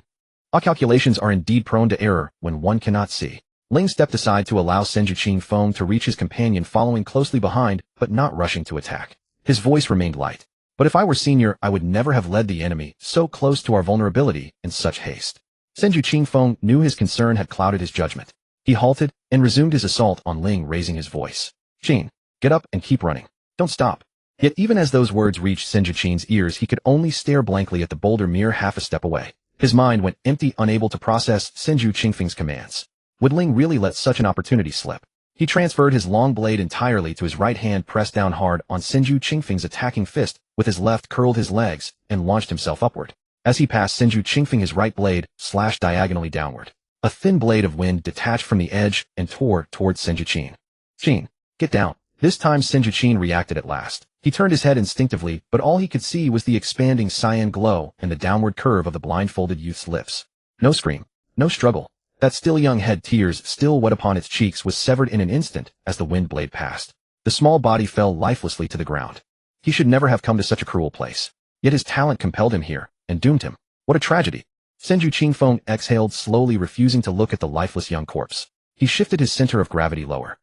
Our calculations are indeed prone to error when one cannot see. Ling stepped aside to allow Senju Qingfeng to reach his companion, following closely behind, but not rushing to attack. His voice remained light. But if I were senior, I would never have led the enemy so close to our vulnerability in such haste. Senju Qingfeng knew his concern had clouded his judgment. He halted and resumed his assault on Ling, raising his voice. Qing, get up and keep running. Don't stop. Yet even as those words reached Senju Qing's ears, he could only stare blankly at the boulder mere half a step away. His mind went empty, unable to process Senju Qingfeng's commands. Would Ling really let such an opportunity slip? He transferred his long blade entirely to his right hand, pressed down hard on Senju Qingfeng's attacking fist, with his left curled his legs, and launched himself upward. As he passed Senju Qingfeng, his right blade slashed diagonally downward. A thin blade of wind detached from the edge and tore towards Senju Qing. Qing, get down. This time Senju Qing reacted at last. He turned his head instinctively, but all he could see was the expanding cyan glow and the downward curve of the blindfolded youth's lips. No scream. No struggle. That still young head, tears still wet upon its cheeks, was severed in an instant as the wind blade passed. The small body fell lifelessly to the ground. He should never have come to such a cruel place. Yet his talent compelled him here, and doomed him. What a tragedy. Senju Qingfeng exhaled slowly, refusing to look at the lifeless young corpse. He shifted his center of gravity lower.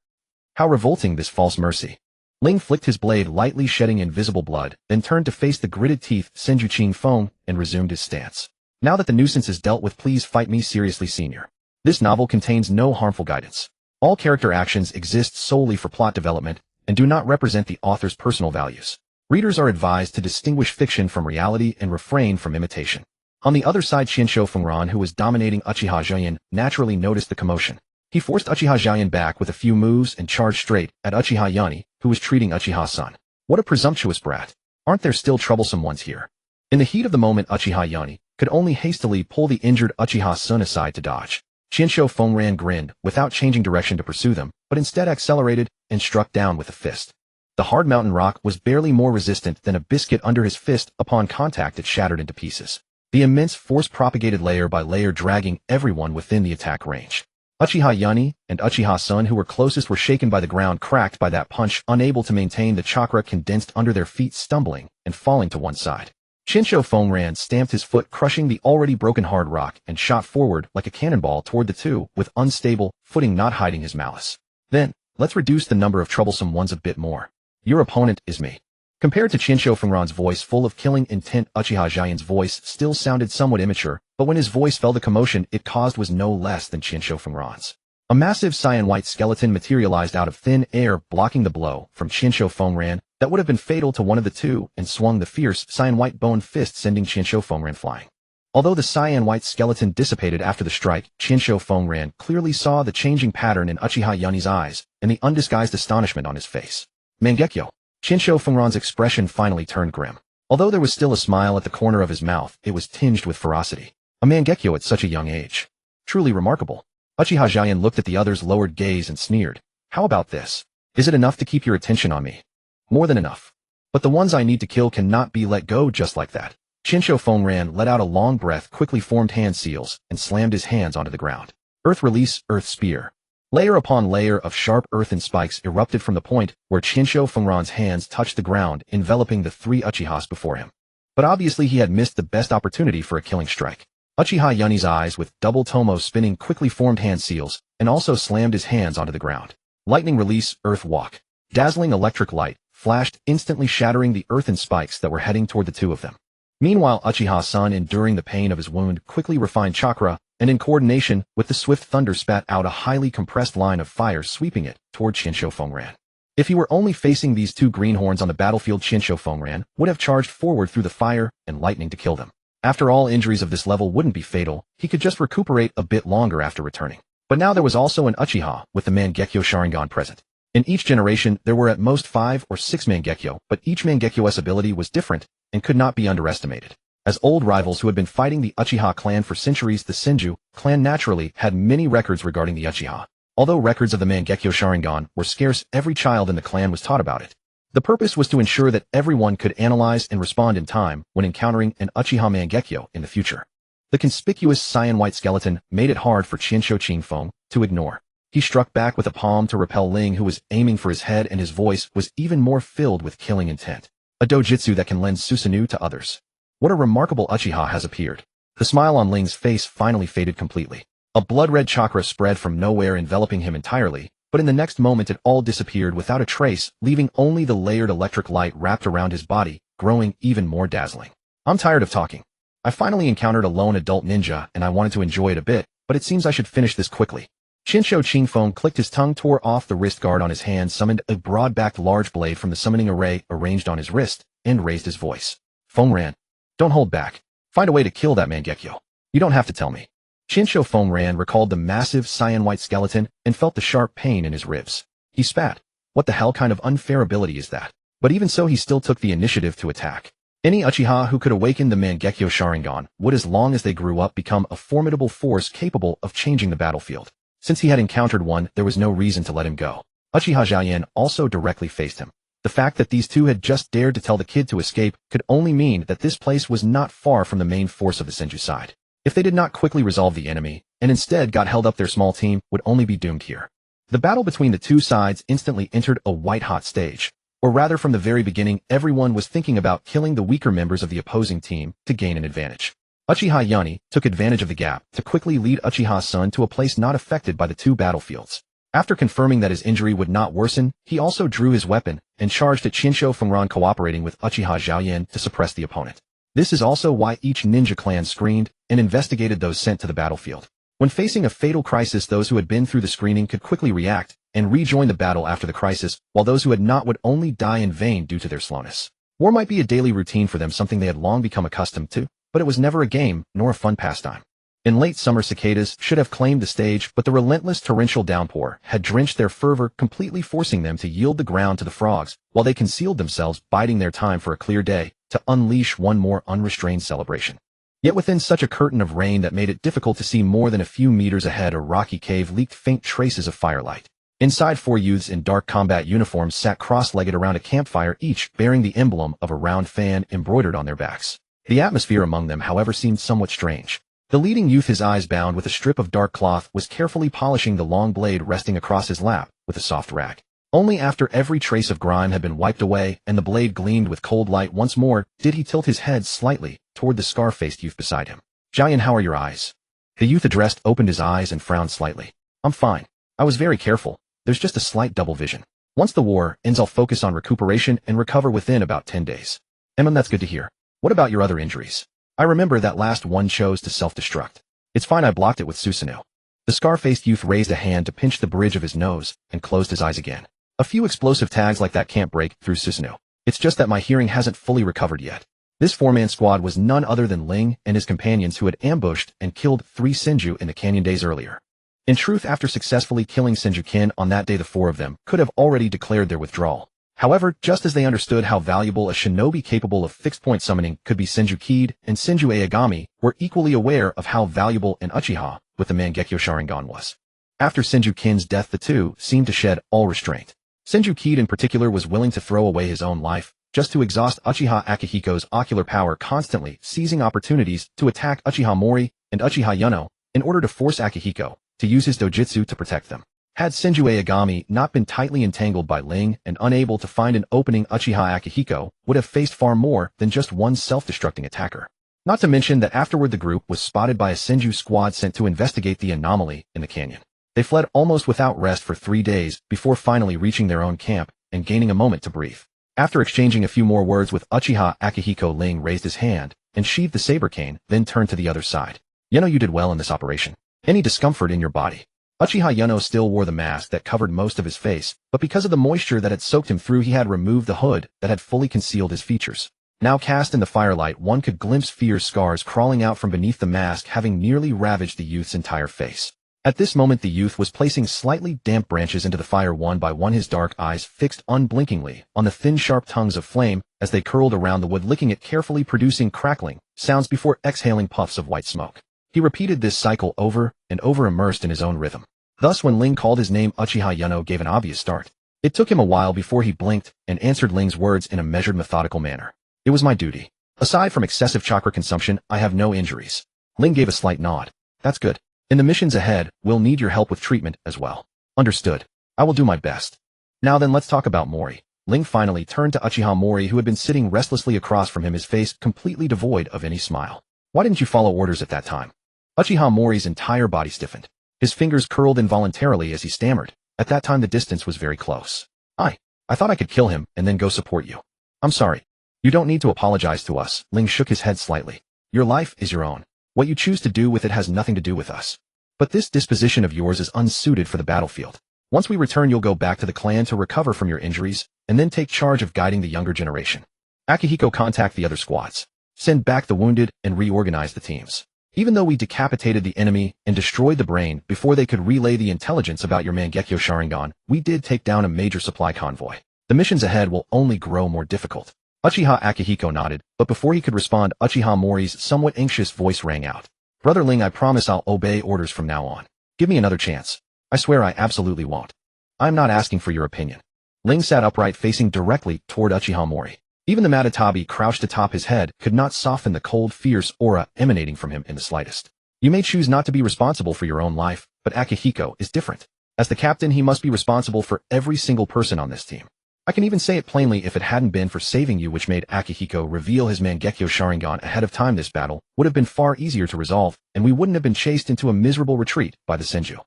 How revolting, this false mercy. Ling flicked his blade lightly, shedding invisible blood, then turned to face the gritted teeth Senju Qingfeng and resumed his stance. Now that the nuisance is dealt with, please fight me seriously, senior. This novel contains no harmful guidance. All character actions exist solely for plot development and do not represent the author's personal values. Readers are advised to distinguish fiction from reality and refrain from imitation. On the other side, Qianshou Fengran, who was dominating Uchiha Zhaoyan, naturally noticed the commotion. He forced Uchiha Zhaoyan back with a few moves and charged straight at Uchiha Yani, who was treating Uchiha's son. What a presumptuous brat. Aren't there still troublesome ones here? In the heat of the moment, Uchiha Yani could only hastily pull the injured Uchiha's son aside to dodge. Qianshou Fengran grinned, without changing direction to pursue them, but instead accelerated and struck down with a fist. The hard mountain rock was barely more resistant than a biscuit under his fist. Upon contact, it shattered into pieces. The immense force propagated layer by layer, dragging everyone within the attack range. Uchiha Yoni and Uchiha Sun, who were closest, were shaken by the ground cracked by that punch, unable to maintain the chakra condensed under their feet, stumbling and falling to one side. Shinsho Fongran stamped his foot, crushing the already broken hard rock, and shot forward like a cannonball toward the two, with unstable footing not hiding his malice. Then, let's reduce the number of troublesome ones a bit more. Your opponent is me. Compared to Shinsho Fongran's voice full of killing intent, Uchiha Jian's voice still sounded somewhat immature, but when his voice fell, the commotion it caused was no less than Shinsho Fongran's. A massive cyan white skeleton materialized out of thin air, blocking the blow from Shinsho Fongran that would have been fatal to one of the two, and swung the fierce cyan white bone fist, sending Shinsho Fongran flying. Although the cyan white skeleton dissipated after the strike, Shinsho Fongran clearly saw the changing pattern in Uchiha Yoni's eyes and the undisguised astonishment on his face. Mangekyo. Shinsho Fongran's expression finally turned grim. Although there was still a smile at the corner of his mouth, it was tinged with ferocity. A Mangekyo at such a young age. Truly remarkable. Uchiha Jian looked at the other's lowered gaze and sneered. How about this? Is it enough to keep your attention on me? More than enough. But the ones I need to kill cannot be let go just like that. Shinsho Fongran let out a long breath, quickly formed hand seals, and slammed his hands onto the ground. Earth release, earth spear. Layer upon layer of sharp earthen spikes erupted from the point where Shinsho Fongran's hands touched the ground, enveloping the three Uchihas before him. But obviously he had missed the best opportunity for a killing strike. Uchiha Yoni's eyes, with double tomo spinning, quickly formed hand seals, and also slammed his hands onto the ground. Lightning release, earth walk. Dazzling electric light flashed, instantly shattering the earthen spikes that were heading toward the two of them. Meanwhile, Uchiha Sun, enduring the pain of his wound, quickly refined chakra, and in coordination with the swift thunder spat out a highly compressed line of fire, sweeping it toward Shinsho Fongran. If he were only facing these two greenhorns on the battlefield, Shinsho Fongran would have charged forward through the fire and lightning to kill them. After all, injuries of this level wouldn't be fatal, he could just recuperate a bit longer after returning. But now there was also an Uchiha with the Mangekyo Sharingan present. In each generation, there were at most 5 or 6 Mangekyo, but each Mangekyo's ability was different and could not be underestimated. As old rivals who had been fighting the Uchiha clan for centuries, the Senju clan naturally had many records regarding the Uchiha. Although records of the Mangekyo Sharingan were scarce, every child in the clan was taught about it. The purpose was to ensure that everyone could analyze and respond in time when encountering an Uchiha Mangekyo in the future. The conspicuous cyan white skeleton made it hard for Shinsho Qingfeng to ignore. He struck back with a palm to repel Ling, who was aiming for his head, and his voice was even more filled with killing intent. A dojutsu that can lend Susanoo to others. What a remarkable Uchiha has appeared. The smile on Ling's face finally faded completely. A blood-red chakra spread from nowhere, enveloping him entirely, but in the next moment it all disappeared without a trace, leaving only the layered electric light wrapped around his body, growing even more dazzling. I'm tired of talking. I finally encountered a lone adult ninja, and I wanted to enjoy it a bit, but it seems I should finish this quickly. Shinsho Qingfeng clicked his tongue, tore off the wrist guard on his hand, summoned a broad-backed large blade from the summoning array arranged on his wrist, and raised his voice. Fongran, don't hold back. Find a way to kill that Mangekyo. You don't have to tell me. Shinsho Fongran recalled the massive cyan white skeleton and felt the sharp pain in his ribs. He spat. What the hell kind of unfair ability is that? But even so, he still took the initiative to attack. Any Uchiha who could awaken the Mangekyo Sharingan would, as long as they grew up, become a formidable force capable of changing the battlefield. Since he had encountered one, there was no reason to let him go. Uchiha Jian also directly faced him. The fact that these two had just dared to tell the kid to escape could only mean that this place was not far from the main force of the Senju side. If they did not quickly resolve the enemy, and instead got held up, their small team would only be doomed here. The battle between the two sides instantly entered a white-hot stage. Or rather, from the very beginning, everyone was thinking about killing the weaker members of the opposing team to gain an advantage. Uchiha Yoni took advantage of the gap to quickly lead Uchiha Sun to a place not affected by the two battlefields. After confirming that his injury would not worsen, he also drew his weapon and charged at Shinsho Fongran, cooperating with Uchiha Jiaoyan to suppress the opponent. This is also why each ninja clan screened and investigated those sent to the battlefield. When facing a fatal crisis, those who had been through the screening could quickly react and rejoin the battle after the crisis, while those who had not would only die in vain due to their slowness. War might be a daily routine for them, something they had long become accustomed to, but it was never a game nor a fun pastime. In late summer, cicadas should have claimed the stage, but the relentless torrential downpour had drenched their fervor, completely forcing them to yield the ground to the frogs, while they concealed themselves, biding their time for a clear day to unleash one more unrestrained celebration. Yet within such a curtain of rain that made it difficult to see more than a few meters ahead, a rocky cave leaked faint traces of firelight. Inside, 4 youths in dark combat uniforms sat cross-legged around a campfire, each bearing the emblem of a round fan embroidered on their backs. The atmosphere among them, however, seemed somewhat strange. The leading youth, his eyes bound with a strip of dark cloth, was carefully polishing the long blade resting across his lap with a soft rag. Only after every trace of grime had been wiped away and the blade gleamed with cold light once more did he tilt his head slightly toward the scar-faced youth beside him. "Jian, how are your eyes?" The youth addressed opened his eyes and frowned slightly. "I'm fine. I was very careful. There's just a slight double vision. Once the war ends, I'll focus on recuperation and recover within about 10 days. That's good to hear. What about your other injuries? I remember that last one chose to self-destruct. It's fine, I blocked it with Susanoo." The scar-faced youth raised a hand to pinch the bridge of his nose and closed his eyes again. "A few explosive tags like that can't break through Susanoo. It's just that my hearing hasn't fully recovered yet." This four-man squad was none other than Ling and his companions who had ambushed and killed 3 Senju in the canyon days earlier. In truth, after successfully killing Senju-kin on that day, the 4 of them could have already declared their withdrawal. However, just as they understood how valuable a shinobi capable of fixed-point summoning could be, Senju-Kid and Senju Aogami were equally aware of how valuable an Uchiha with the Mangekyo Sharingan was. After Senju-Kin's death, the two seemed to shed all restraint. Senju-Kid in particular was willing to throw away his own life just to exhaust Uchiha Akihiko's ocular power, constantly seizing opportunities to attack Uchiha Mori and Uchiha Yuno in order to force Akihiko to use his dojutsu to protect them. Had Senju Aogami not been tightly entangled by Ling and unable to find an opening, Uchiha Akihiko would have faced far more than just one self-destructing attacker. Not to mention that afterward the group was spotted by a Senju squad sent to investigate the anomaly in the canyon. They fled almost without rest for 3 days before finally reaching their own camp and gaining a moment to breathe. After exchanging a few more words with Uchiha Akihiko, Ling raised his hand and sheathed the saber cane, then turned to the other side. "You did well in this operation. Any discomfort in your body?" Uchiha Yuno still wore the mask that covered most of his face, but because of the moisture that had soaked him through, he had removed the hood that had fully concealed his features. Now cast in the firelight, one could glimpse fierce scars crawling out from beneath the mask, having nearly ravaged the youth's entire face. At this moment, the youth was placing slightly damp branches into the fire one by one, his dark eyes fixed unblinkingly on the thin sharp tongues of flame as they curled around the wood, licking it carefully, producing crackling sounds before exhaling puffs of white smoke. He repeated this cycle over and over, immersed in his own rhythm. Thus, when Ling called his name, Uchiha Yuno gave an obvious start. It took him a while before he blinked and answered Ling's words in a measured, methodical manner. "It was my duty. Aside from excessive chakra consumption, I have no injuries." Ling gave a slight nod. "That's good. In the missions ahead, we'll need your help with treatment as well." "Understood. I will do my best." "Now then, let's talk about Mori." Ling finally turned to Uchiha Mori, who had been sitting restlessly across from him, his face completely devoid of any smile. "Why didn't you follow orders at that time?" Uchiha Mori's entire body stiffened. His fingers curled involuntarily as he stammered. "At that time, the distance was very close. I thought I could kill him and then go support you." "I'm sorry. You don't need to apologize to us." Ling shook his head slightly. "Your life is your own. What you choose to do with it has nothing to do with us. But this disposition of yours is unsuited for the battlefield. Once we return, you'll go back to the clan to recover from your injuries, and then take charge of guiding the younger generation. Akihiko, contact the other squads. Send back the wounded and reorganize the teams. Even though we decapitated the enemy and destroyed the brain before they could relay the intelligence about your Mangekyo Sharingan, we did take down a major supply convoy. The missions ahead will only grow more difficult." Uchiha Akihiko nodded, but before he could respond, Uchiha Mori's somewhat anxious voice rang out. "Brother Ling, I promise I'll obey orders from now on. Give me another chance. I swear I absolutely won't." "I'm not asking for your opinion." Ling sat upright, facing directly toward Uchiha Mori. Even the Matatabi crouched atop his head could not soften the cold, fierce aura emanating from him in the slightest. "You may choose not to be responsible for your own life, but Akihiko is different. As the captain, he must be responsible for every single person on this team. I can even say it plainly, if it hadn't been for saving you, which made Akihiko reveal his Mangekyo Sharingan ahead of time, this battle would have been far easier to resolve, and we wouldn't have been chased into a miserable retreat by the Senju."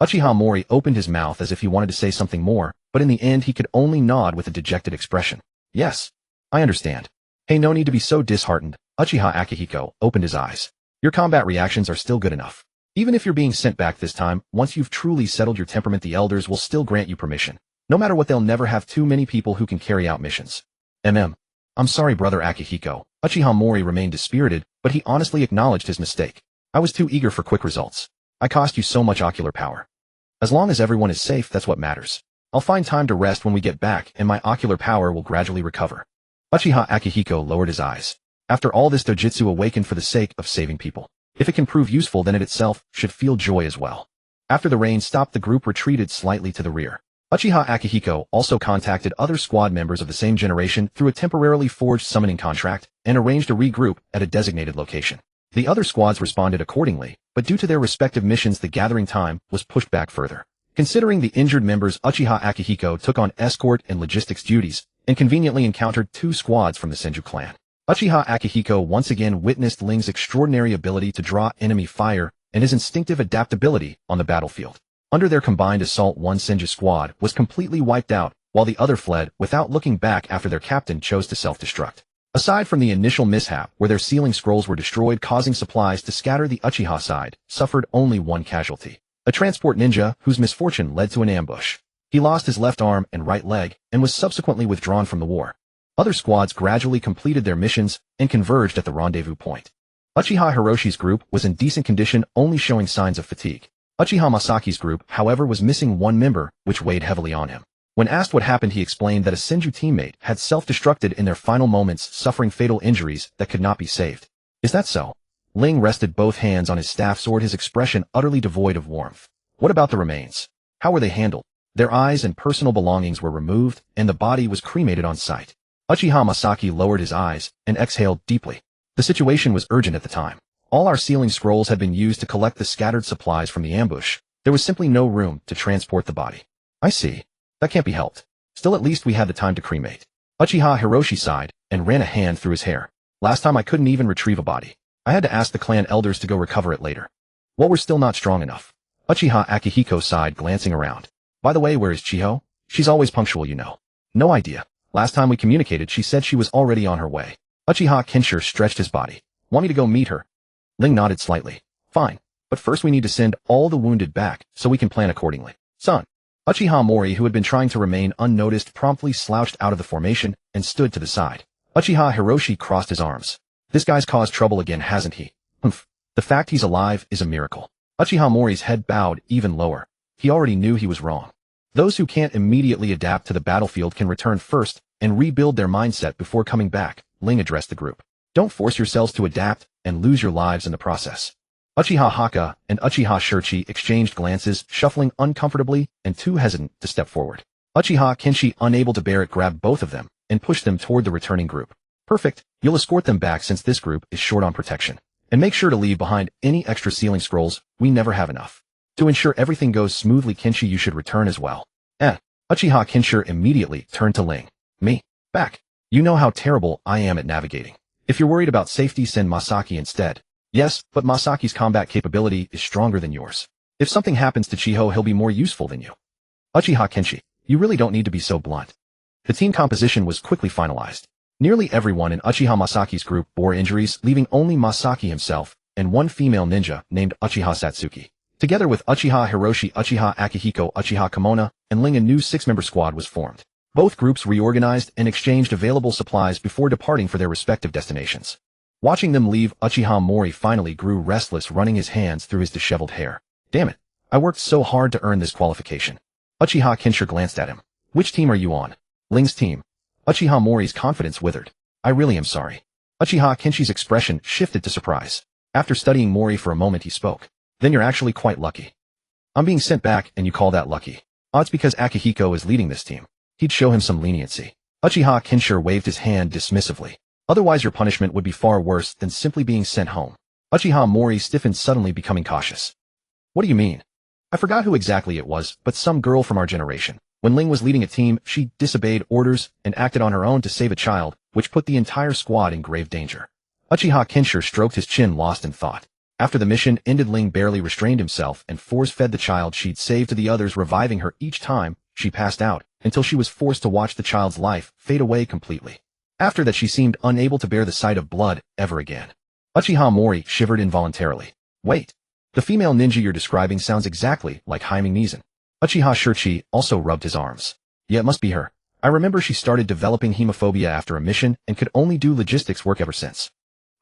Uchiha Mori opened his mouth as if he wanted to say something more, but in the end he could only nod with a dejected expression. "Yes, I understand. Hey, no need to be so disheartened." Uchiha Akihiko opened his eyes. "Your combat reactions are still good enough. Even if you're being sent back this time, once you've truly settled your temperament, the elders will still grant you permission. No matter what, they'll never have too many people who can carry out missions." I'm sorry, brother Akihiko." Uchiha Mori remained dispirited, but he honestly acknowledged his mistake. "I was too eager for quick results. I cost you so much ocular power. As long as everyone is safe, that's what matters. I'll find time to rest when we get back, and my ocular power will gradually recover." Uchiha Akihiko lowered his eyes. After all, this dojutsu awakened for the sake of saving people. If it can prove useful, then it itself should feel joy as well. After the rain stopped, the group retreated slightly to the rear. Uchiha Akihiko also contacted other squad members of the same generation through a temporarily forged summoning contract and arranged a regroup at a designated location. The other squads responded accordingly, but due to their respective missions the gathering time was pushed back further. Considering the injured members, Uchiha Akihiko took on escort and logistics duties, and conveniently encountered 2 squads from the Senju clan. Uchiha Akihiko once again witnessed Ling's extraordinary ability to draw enemy fire and his instinctive adaptability on the battlefield. Under their combined assault, one Senju squad was completely wiped out, while the other fled without looking back after their captain chose to self-destruct. Aside from the initial mishap where their sealing scrolls were destroyed causing supplies to scatter, the Uchiha side suffered only one casualty. A transport ninja whose misfortune led to an ambush. He lost his left arm and right leg and was subsequently withdrawn from the war. Other squads gradually completed their missions and converged at the rendezvous point. Uchiha Hiroshi's group was in decent condition, only showing signs of fatigue. Uchiha Masaki's group, however, was missing one member, which weighed heavily on him. When asked what happened, he explained that a Senju teammate had self-destructed in their final moments, suffering fatal injuries that could not be saved. Is that so? Ling rested both hands on his staff sword, his expression utterly devoid of warmth. What about the remains? How were they handled? Their eyes and personal belongings were removed, and the body was cremated on site. Uchiha Masaki lowered his eyes and exhaled deeply. The situation was urgent at the time. All our sealing scrolls had been used to collect the scattered supplies from the ambush. There was simply no room to transport the body. I see. That can't be helped. Still, at least we had the time to cremate. Uchiha Hiroshi sighed and ran a hand through his hair. Last time I couldn't even retrieve a body. I had to ask the clan elders to go recover it later. What, we're still not strong enough? Uchiha Akihiko sighed, glancing around. By the way, where is Chiho? She's always punctual, you know. No idea. Last time we communicated, she said she was already on her way. Uchiha Kinshir stretched his body. Want me to go meet her? Ling nodded slightly. Fine. But first we need to send all the wounded back so we can plan accordingly. Son. Uchiha Mori, who had been trying to remain unnoticed, promptly slouched out of the formation and stood to the side. Uchiha Hiroshi crossed his arms. This guy's caused trouble again, hasn't he? Humph. The fact he's alive is a miracle. Uchiha Mori's head bowed even lower. He already knew he was wrong. Those who can't immediately adapt to the battlefield can return first and rebuild their mindset before coming back. Ling addressed the group. Don't force yourselves to adapt and lose your lives in the process. Uchiha Haka and Uchiha Shirchi exchanged glances, shuffling uncomfortably and too hesitant to step forward. Uchiha Kenshi, unable to bear it, grabbed both of them and pushed them toward the returning group. Perfect. You'll escort them back since this group is short on protection. And make sure to leave behind any extra sealing scrolls. We never have enough. To ensure everything goes smoothly, Kenshi, you should return as well. Uchiha Kinshir immediately turned to Ling. Me? Back. You know how terrible I am at navigating. If you're worried about safety, send Masaki instead. Yes, but Masaki's combat capability is stronger than yours. If something happens to Chiho, he'll be more useful than you. Uchiha Kenshi, you really don't need to be so blunt. The team composition was quickly finalized. Nearly everyone in Uchiha Masaki's group bore injuries, leaving only Masaki himself and one female ninja named Uchiha Satsuki. Together with Uchiha Hiroshi, Uchiha Akihiko, Uchiha Kimona, and Ling, a new 6-member squad was formed. Both groups reorganized and exchanged available supplies before departing for their respective destinations. Watching them leave, Uchiha Mori finally grew restless, running his hands through his disheveled hair. Damn it. I worked so hard to earn this qualification. Uchiha Kinshir glanced at him. Which team are you on? Ling's team. Uchiha Mori's confidence withered. I really am sorry. Uchiha Kenshi's expression shifted to surprise. After studying Mori for a moment, he spoke. Then you're actually quite lucky. I'm being sent back and you call that lucky. Odds because Akihiko is leading this team. He'd show him some leniency. Uchiha Kinshir waved his hand dismissively. Otherwise your punishment would be far worse than simply being sent home. Uchiha Mori stiffened, suddenly becoming cautious. What do you mean? I forgot who exactly it was, but some girl from our generation. When Ling was leading a team, she disobeyed orders and acted on her own to save a child, which put the entire squad in grave danger. Uchiha Kinshir stroked his chin, lost in thought. After the mission ended, Ling barely restrained himself and force-fed the child she'd saved to the others, reviving her each time she passed out, until she was forced to watch the child's life fade away completely. After that, she seemed unable to bear the sight of blood ever again. Uchiha Mori shivered involuntarily. Wait. The female ninja you're describing sounds exactly like Jaime Nizan. Uchiha Shirchi also rubbed his arms. Yeah, it must be her. I remember she started developing hemophobia after a mission and could only do logistics work ever since.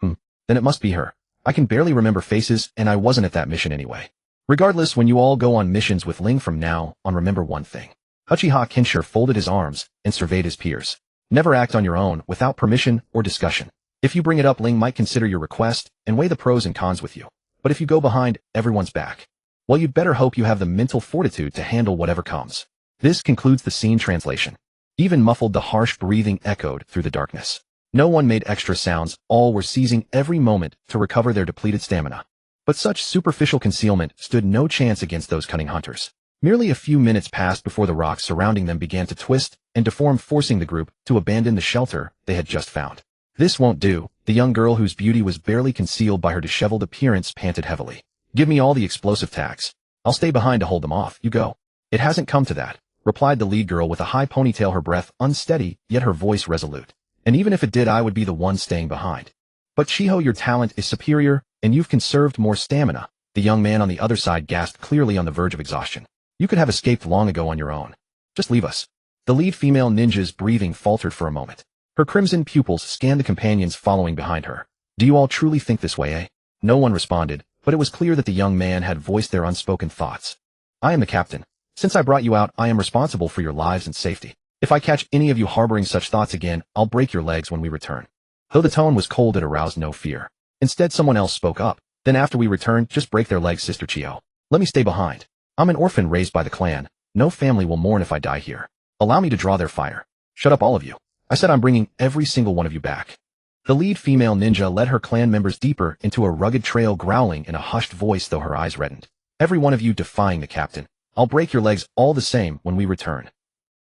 Then it must be her. I can barely remember faces, and I wasn't at that mission anyway. Regardless, when you all go on missions with Ling from now on, remember one thing. Uchiha Kinshir folded his arms and surveyed his peers. Never act on your own without permission or discussion. If you bring it up, Ling might consider your request and weigh the pros and cons with you. But if you go behind, everyone's back. Well, you'd better hope you have the mental fortitude to handle whatever comes. This concludes the scene translation. Even muffled, the harsh breathing echoed through the darkness. No one made extra sounds, all were seizing every moment to recover their depleted stamina. But such superficial concealment stood no chance against those cunning hunters. Merely a few minutes passed before the rocks surrounding them began to twist and deform, forcing the group to abandon the shelter they had just found. This won't do, the young girl whose beauty was barely concealed by her disheveled appearance panted heavily. Give me all the explosive tags. I'll stay behind to hold them off, you go. It hasn't come to that, replied the lead girl with a high ponytail, her breath unsteady, yet her voice resolute. And even if it did, I would be the one staying behind. But Chiho, your talent is superior, and you've conserved more stamina. The young man on the other side gasped, clearly on the verge of exhaustion. You could have escaped long ago on your own. Just leave us. The lead female ninja's breathing faltered for a moment. Her crimson pupils scanned the companions following behind her. Do you all truly think this way, eh? No one responded, but it was clear that the young man had voiced their unspoken thoughts. I am the captain. Since I brought you out, I am responsible for your lives and safety. If I catch any of you harboring such thoughts again, I'll break your legs when we return. Though the tone was cold, it aroused no fear. Instead, someone else spoke up. Then after we return, just break their legs, Sister Chiho. Let me stay behind. I'm an orphan raised by the clan. No family will mourn if I die here. Allow me to draw their fire. Shut up, all of you. I said I'm bringing every single one of you back. The lead female ninja led her clan members deeper into a rugged trail, growling in a hushed voice though her eyes reddened. Every one of you defying the captain. I'll break your legs all the same when we return.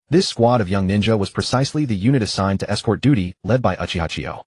This squad of young ninja was precisely the unit assigned to escort duty, led by Uchiha Chiho.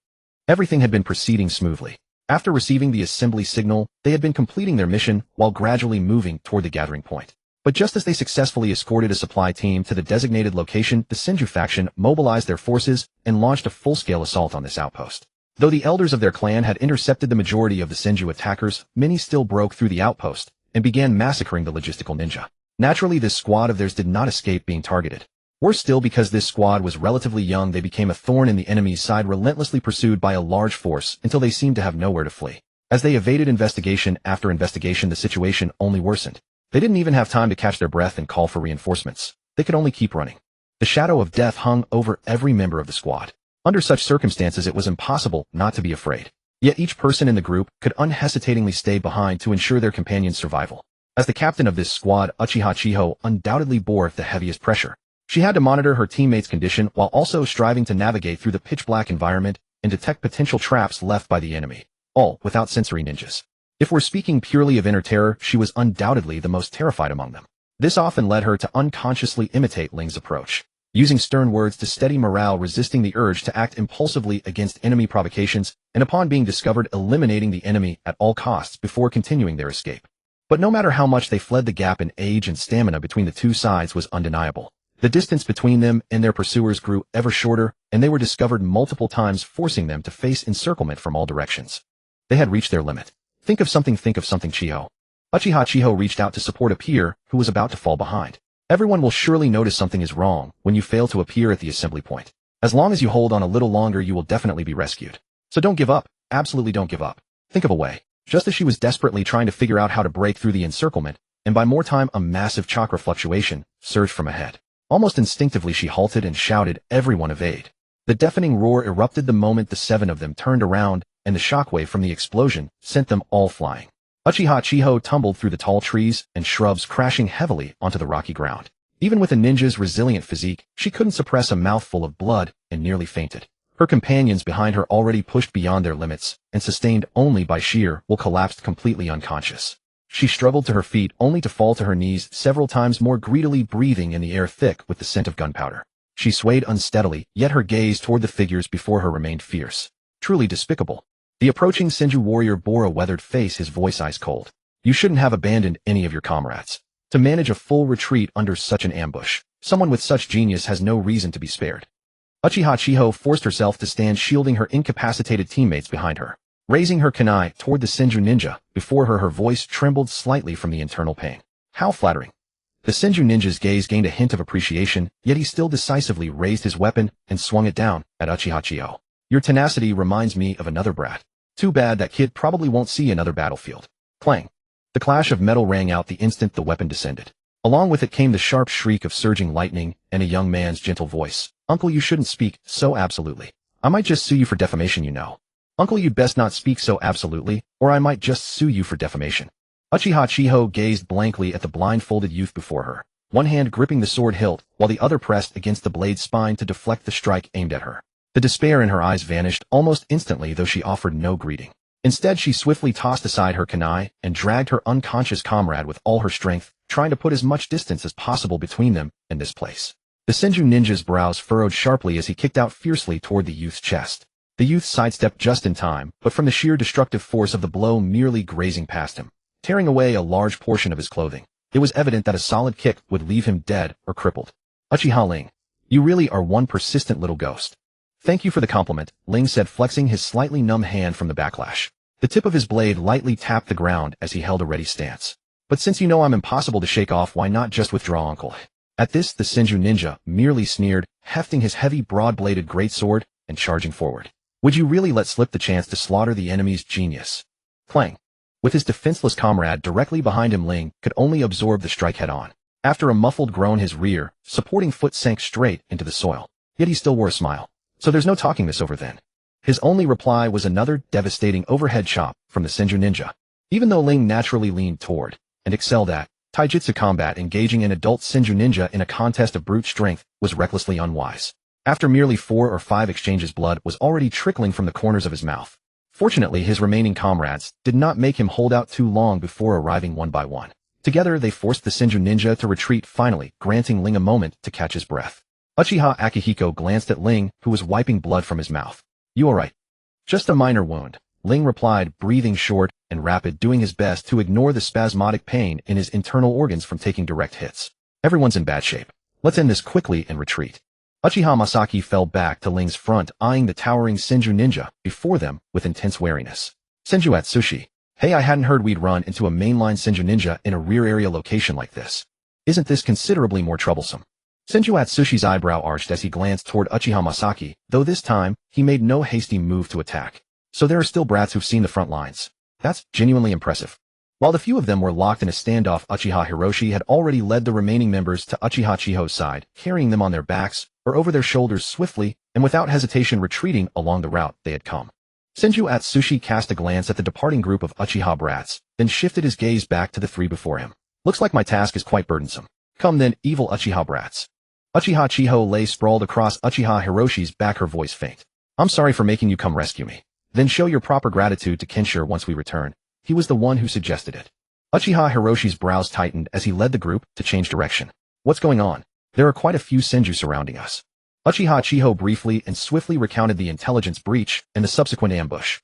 Everything had been proceeding smoothly. After receiving the assembly signal, they had been completing their mission while gradually moving toward the gathering point. But just as they successfully escorted a supply team to the designated location, the Senju faction mobilized their forces and launched a full-scale assault on this outpost. Though the elders of their clan had intercepted the majority of the Senju attackers, many still broke through the outpost and began massacring the logistical ninja. Naturally, this squad of theirs did not escape being targeted. Worse still, because this squad was relatively young, they became a thorn in the enemy's side, relentlessly pursued by a large force until they seemed to have nowhere to flee. As they evaded investigation after investigation, the situation only worsened. They didn't even have time to catch their breath and call for reinforcements. They could only keep running. The shadow of death hung over every member of the squad. Under such circumstances, it was impossible not to be afraid. Yet each person in the group could unhesitatingly stay behind to ensure their companion's survival. As the captain of this squad, Uchiha Chiho undoubtedly bore the heaviest pressure. She had to monitor her teammates' condition while also striving to navigate through the pitch-black environment and detect potential traps left by the enemy, all without sensory ninjas. If we're speaking purely of inner terror, she was undoubtedly the most terrified among them. This often led her to unconsciously imitate Ling's approach, using stern words to steady morale, resisting the urge to act impulsively against enemy provocations, and upon being discovered, eliminating the enemy at all costs before continuing their escape. But no matter how much they fled, the gap in age and stamina between the two sides was undeniable. The distance between them and their pursuers grew ever shorter, and they were discovered multiple times, forcing them to face encirclement from all directions. They had reached their limit. Think of something, Chiho. Uchiha Chiho reached out to support a peer who was about to fall behind. Everyone will surely notice something is wrong when you fail to appear at the assembly point. As long as you hold on a little longer, you will definitely be rescued. So don't give up. Absolutely don't give up. Think of a way. Just as she was desperately trying to figure out how to break through the encirclement, and by more time, a massive chakra fluctuation surged from ahead. Almost instinctively, she halted and shouted, "Everyone evade." The deafening roar erupted the moment the seven of them turned around, and the shockwave from the explosion sent them all flying. Uchiha Chiho tumbled through the tall trees and shrubs, crashing heavily onto the rocky ground. Even with a ninja's resilient physique, she couldn't suppress a mouthful of blood and nearly fainted. Her companions behind her, already pushed beyond their limits and sustained only by sheer will, collapsed completely unconscious. She struggled to her feet only to fall to her knees several times more, greedily breathing in the air thick with the scent of gunpowder. She swayed unsteadily, yet her gaze toward the figures before her remained fierce. Truly despicable. The approaching Senju warrior bore a weathered face, his voice ice cold. You shouldn't have abandoned any of your comrades. To manage a full retreat under such an ambush, someone with such genius has no reason to be spared. Uchiha Chiho forced herself to stand, shielding her incapacitated teammates behind her. Raising her kunai toward the Senju ninja before her, her voice trembled slightly from the internal pain. How flattering. The Senju ninja's gaze gained a hint of appreciation, yet he still decisively raised his weapon and swung it down at Uchiha Chiho. Your tenacity reminds me of another brat. Too bad that kid probably won't see another battlefield. Clang. The clash of metal rang out the instant the weapon descended. Along with it came the sharp shriek of surging lightning and a young man's gentle voice. Uncle, you shouldn't speak so absolutely. I might just sue you for defamation, you know. Uncle, you'd best not speak so absolutely, or I might just sue you for defamation. Uchiha Chiho gazed blankly at the blindfolded youth before her, one hand gripping the sword hilt, while the other pressed against the blade's spine to deflect the strike aimed at her. The despair in her eyes vanished almost instantly, though she offered no greeting. Instead, she swiftly tossed aside her kunai and dragged her unconscious comrade with all her strength, trying to put as much distance as possible between them and this place. The Senju ninja's brows furrowed sharply as he kicked out fiercely toward the youth's chest. The youth sidestepped just in time, but from the sheer destructive force of the blow merely grazing past him, tearing away a large portion of his clothing. It was evident that a solid kick would leave him dead or crippled. Uchiha Ling, you really are one persistent little ghost. Thank you for the compliment, Ling said, flexing his slightly numb hand from the backlash. The tip of his blade lightly tapped the ground as he held a ready stance. But since you know I'm impossible to shake off, why not just withdraw, uncle? At this, the Senju ninja merely sneered, hefting his heavy broad-bladed greatsword and charging forward. Would you really let slip the chance to slaughter the enemy's genius? Clang. With his defenseless comrade directly behind him, Ling could only absorb the strike head-on. After a muffled groan, his rear, supporting foot sank straight into the soil. Yet he still wore a smile. So there's no talking this over then. His only reply was another devastating overhead chop from the Senju ninja. Even though Ling naturally leaned toward and excelled at taijutsu combat, engaging an adult Senju ninja in a contest of brute strength was recklessly unwise. After merely 4 or 5 exchanges, blood was already trickling from the corners of his mouth. Fortunately, his remaining comrades did not make him hold out too long before arriving one by one. Together, they forced the Senju ninja to retreat, finally granting Ling a moment to catch his breath. Uchiha Akihiko glanced at Ling, who was wiping blood from his mouth. You alright? Just a minor wound, Ling replied, breathing short and rapid, doing his best to ignore the spasmodic pain in his internal organs from taking direct hits. Everyone's in bad shape. Let's end this quickly and retreat. Uchiha Masaki fell back to Ling's front, eyeing the towering Senju ninja before them with intense wariness. Senju Atsushi. Hey, I hadn't heard we'd run into a mainline Senju ninja in a rear area location like this. Isn't this considerably more troublesome? Senju Atsushi's eyebrow arched as he glanced toward Uchiha Masaki, though this time, he made no hasty move to attack. So there are still brats who've seen the front lines. That's genuinely impressive. While the few of them were locked in a standoff, Uchiha Hiroshi had already led the remaining members to Uchiha Chiho's side, carrying them on their backs or over their shoulders swiftly and without hesitation, retreating along the route they had come. Senju Atsushi cast a glance at the departing group of Uchiha brats, then shifted his gaze back to the 3 before him. Looks like my task is quite burdensome. Come then, evil Uchiha brats. Uchiha Chiho lay sprawled across Uchiha Hiroshi's back, her voice faint. I'm sorry for making you come rescue me. Then show your proper gratitude to Kenshiro once we return. He was the one who suggested it. Uchiha Hiroshi's brows tightened as he led the group to change direction. What's going on? There are quite a few Senju surrounding us. Uchiha Chiho briefly and swiftly recounted the intelligence breach and the subsequent ambush.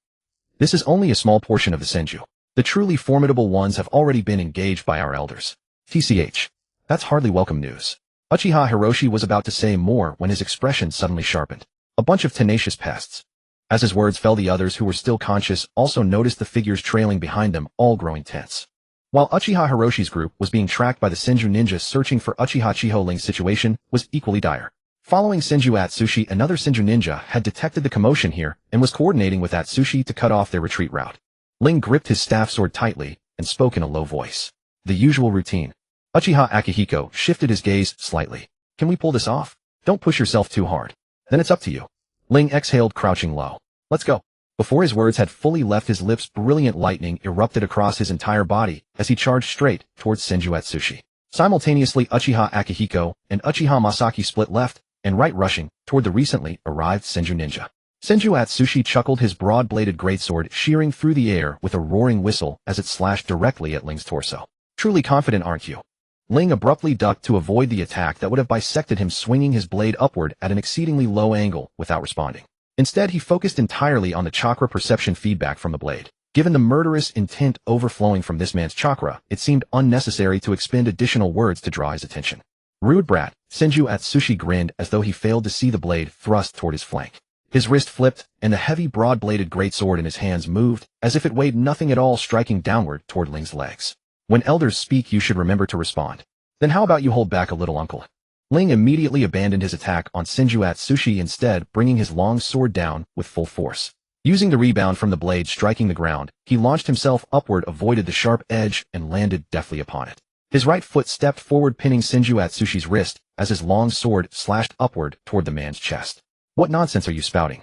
This is only a small portion of the Senju. The truly formidable ones have already been engaged by our elders. TCH. That's hardly welcome news. Uchiha Hiroshi was about to say more when his expression suddenly sharpened. A bunch of tenacious pests. As his words fell, the others who were still conscious also noticed the figures trailing behind them, all growing tense. While Uchiha Hiroshi's group was being tracked by the Senju ninja, searching for Uchiha Chiho, Ling's situation was equally dire. Following Senju Atsushi, another Senju ninja had detected the commotion here and was coordinating with Atsushi to cut off their retreat route. Ling gripped his staff sword tightly and spoke in a low voice. The usual routine. Uchiha Akihiko shifted his gaze slightly. Can we pull this off? Don't push yourself too hard. Then it's up to you. Ling exhaled, crouching low. Let's go. Before his words had fully left his lips, brilliant lightning erupted across his entire body as he charged straight towards Senju Atsushi. Simultaneously, Uchiha Akihiko and Uchiha Masaki split left and right, rushing toward the recently arrived Senju ninja. Senju Atsushi chuckled, his broad-bladed greatsword shearing through the air with a roaring whistle as it slashed directly at Ling's torso. Truly confident, aren't you? Ling abruptly ducked to avoid the attack that would have bisected him, swinging his blade upward at an exceedingly low angle without responding. Instead, he focused entirely on the chakra perception feedback from the blade. Given the murderous intent overflowing from this man's chakra, it seemed unnecessary to expend additional words to draw his attention. Rude brat, Senju Atsushi grinned as though he failed to see the blade thrust toward his flank. His wrist flipped, and the heavy broad-bladed greatsword in his hands moved, as if it weighed nothing at all, striking downward toward Ling's legs. When elders speak, you should remember to respond. Then how about you hold back a little, uncle? Ling immediately abandoned his attack on Senju Atsushi, instead bringing his long sword down with full force. Using the rebound from the blade striking the ground, he launched himself upward, avoided the sharp edge, and landed deftly upon it. His right foot stepped forward, pinning Senju Atsushi's wrist as his long sword slashed upward toward the man's chest. What nonsense are you spouting?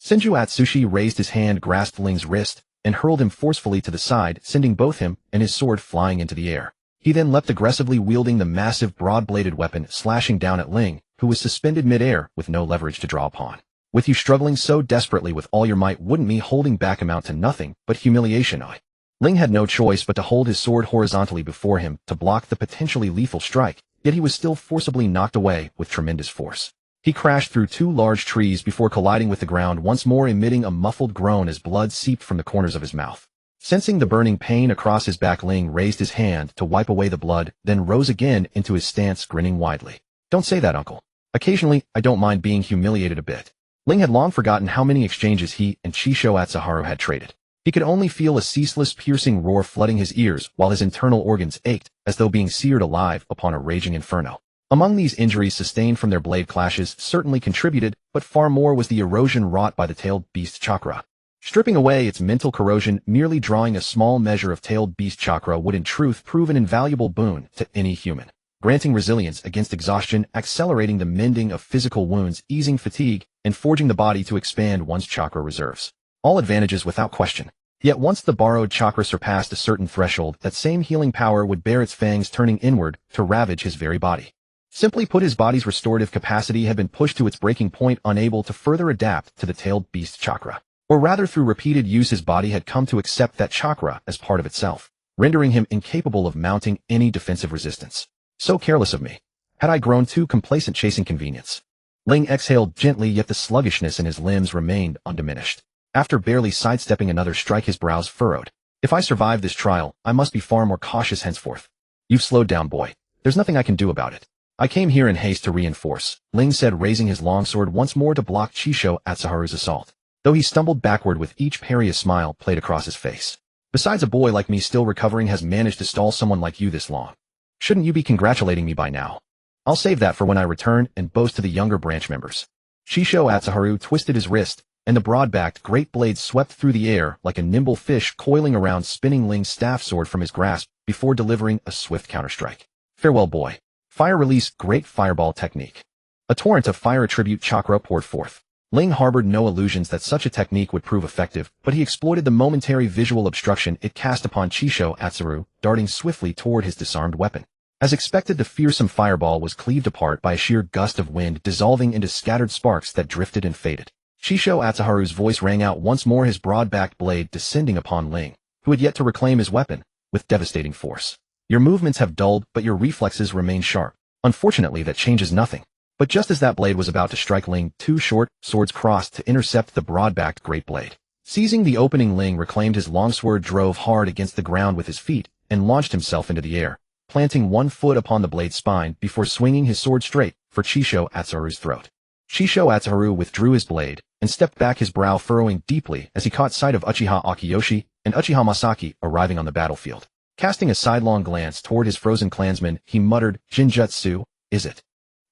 Senju Atsushi raised his hand, grasped Ling's wrist, and hurled him forcefully to the side, sending both him and his sword flying into the air. He then leapt aggressively, wielding the massive broad-bladed weapon, slashing down at Ling, who was suspended mid-air with no leverage to draw upon. With you struggling so desperately with all your might, wouldn't me holding back amount to nothing but humiliation? Ling had no choice but to hold his sword horizontally before him to block the potentially lethal strike, yet he was still forcibly knocked away with tremendous force. He crashed through 2 large trees before colliding with the ground once more, emitting a muffled groan as blood seeped from the corners of his mouth. Sensing the burning pain across his back, Ling raised his hand to wipe away the blood, then rose again into his stance, grinning widely. Don't say that, uncle. Occasionally, I don't mind being humiliated a bit. Ling had long forgotten how many exchanges he and Uchiha Atsuharu had traded. He could only feel a ceaseless piercing roar flooding his ears while his internal organs ached as though being seared alive upon a raging inferno. Among these injuries sustained from their blade clashes certainly contributed, but far more was the erosion wrought by the tailed beast chakra. Stripping away its mental corrosion, merely drawing a small measure of tailed beast chakra would in truth prove an invaluable boon to any human, granting resilience against exhaustion, accelerating the mending of physical wounds, easing fatigue, and forging the body to expand one's chakra reserves. All advantages without question. Yet once the borrowed chakra surpassed a certain threshold, that same healing power would bear its fangs, turning inward to ravage his very body. Simply put, his body's restorative capacity had been pushed to its breaking point, unable to further adapt to the tailed beast chakra. Or rather, through repeated use, his body had come to accept that chakra as part of itself, rendering him incapable of mounting any defensive resistance. So careless of me. Had I grown too complacent chasing convenience? Ling exhaled gently, yet the sluggishness in his limbs remained undiminished. After barely sidestepping another strike, his brows furrowed. If I survive this trial, I must be far more cautious henceforth. You've slowed down, boy. There's nothing I can do about it. I came here in haste to reinforce, Ling said, raising his longsword once more to block Uchiha Atsuharu's assault. Though he stumbled backward with each parry, a smile played across his face. Besides, a boy like me still recovering has managed to stall someone like you this long. Shouldn't you be congratulating me by now? I'll save that for when I return and boast to the younger branch members. Uchiha Atsuharu twisted his wrist, and the broad-backed great blade swept through the air like a nimble fish coiling around, spinning Ling's staff sword from his grasp before delivering a swift counterstrike. Farewell, boy. Fire release, great fireball technique. A torrent of fire attribute chakra poured forth. Ling harbored no illusions that such a technique would prove effective, but he exploited the momentary visual obstruction it cast upon Uchiha Atsuharu, darting swiftly toward his disarmed weapon. As expected, the fearsome fireball was cleaved apart by a sheer gust of wind, dissolving into scattered sparks that drifted and faded. Uchiha Atsuharu's voice rang out once more, his broad-backed blade descending upon Ling, who had yet to reclaim his weapon, with devastating force. Your movements have dulled, but your reflexes remain sharp. Unfortunately, that changes nothing. But just as that blade was about to strike Ling, 2 short swords crossed to intercept the broad-backed great blade. Seizing the opening, Ling reclaimed his longsword, drove hard against the ground with his feet, and launched himself into the air, planting one foot upon the blade's spine before swinging his sword straight for Uchiha Atsuharu's throat. Uchiha Atsuharu withdrew his blade and stepped back, his brow furrowing deeply as he caught sight of Uchiha Akiyoshi and Uchiha Masaki arriving on the battlefield. Casting a sidelong glance toward his frozen clansmen, he muttered, "Jinjutsu, is it?"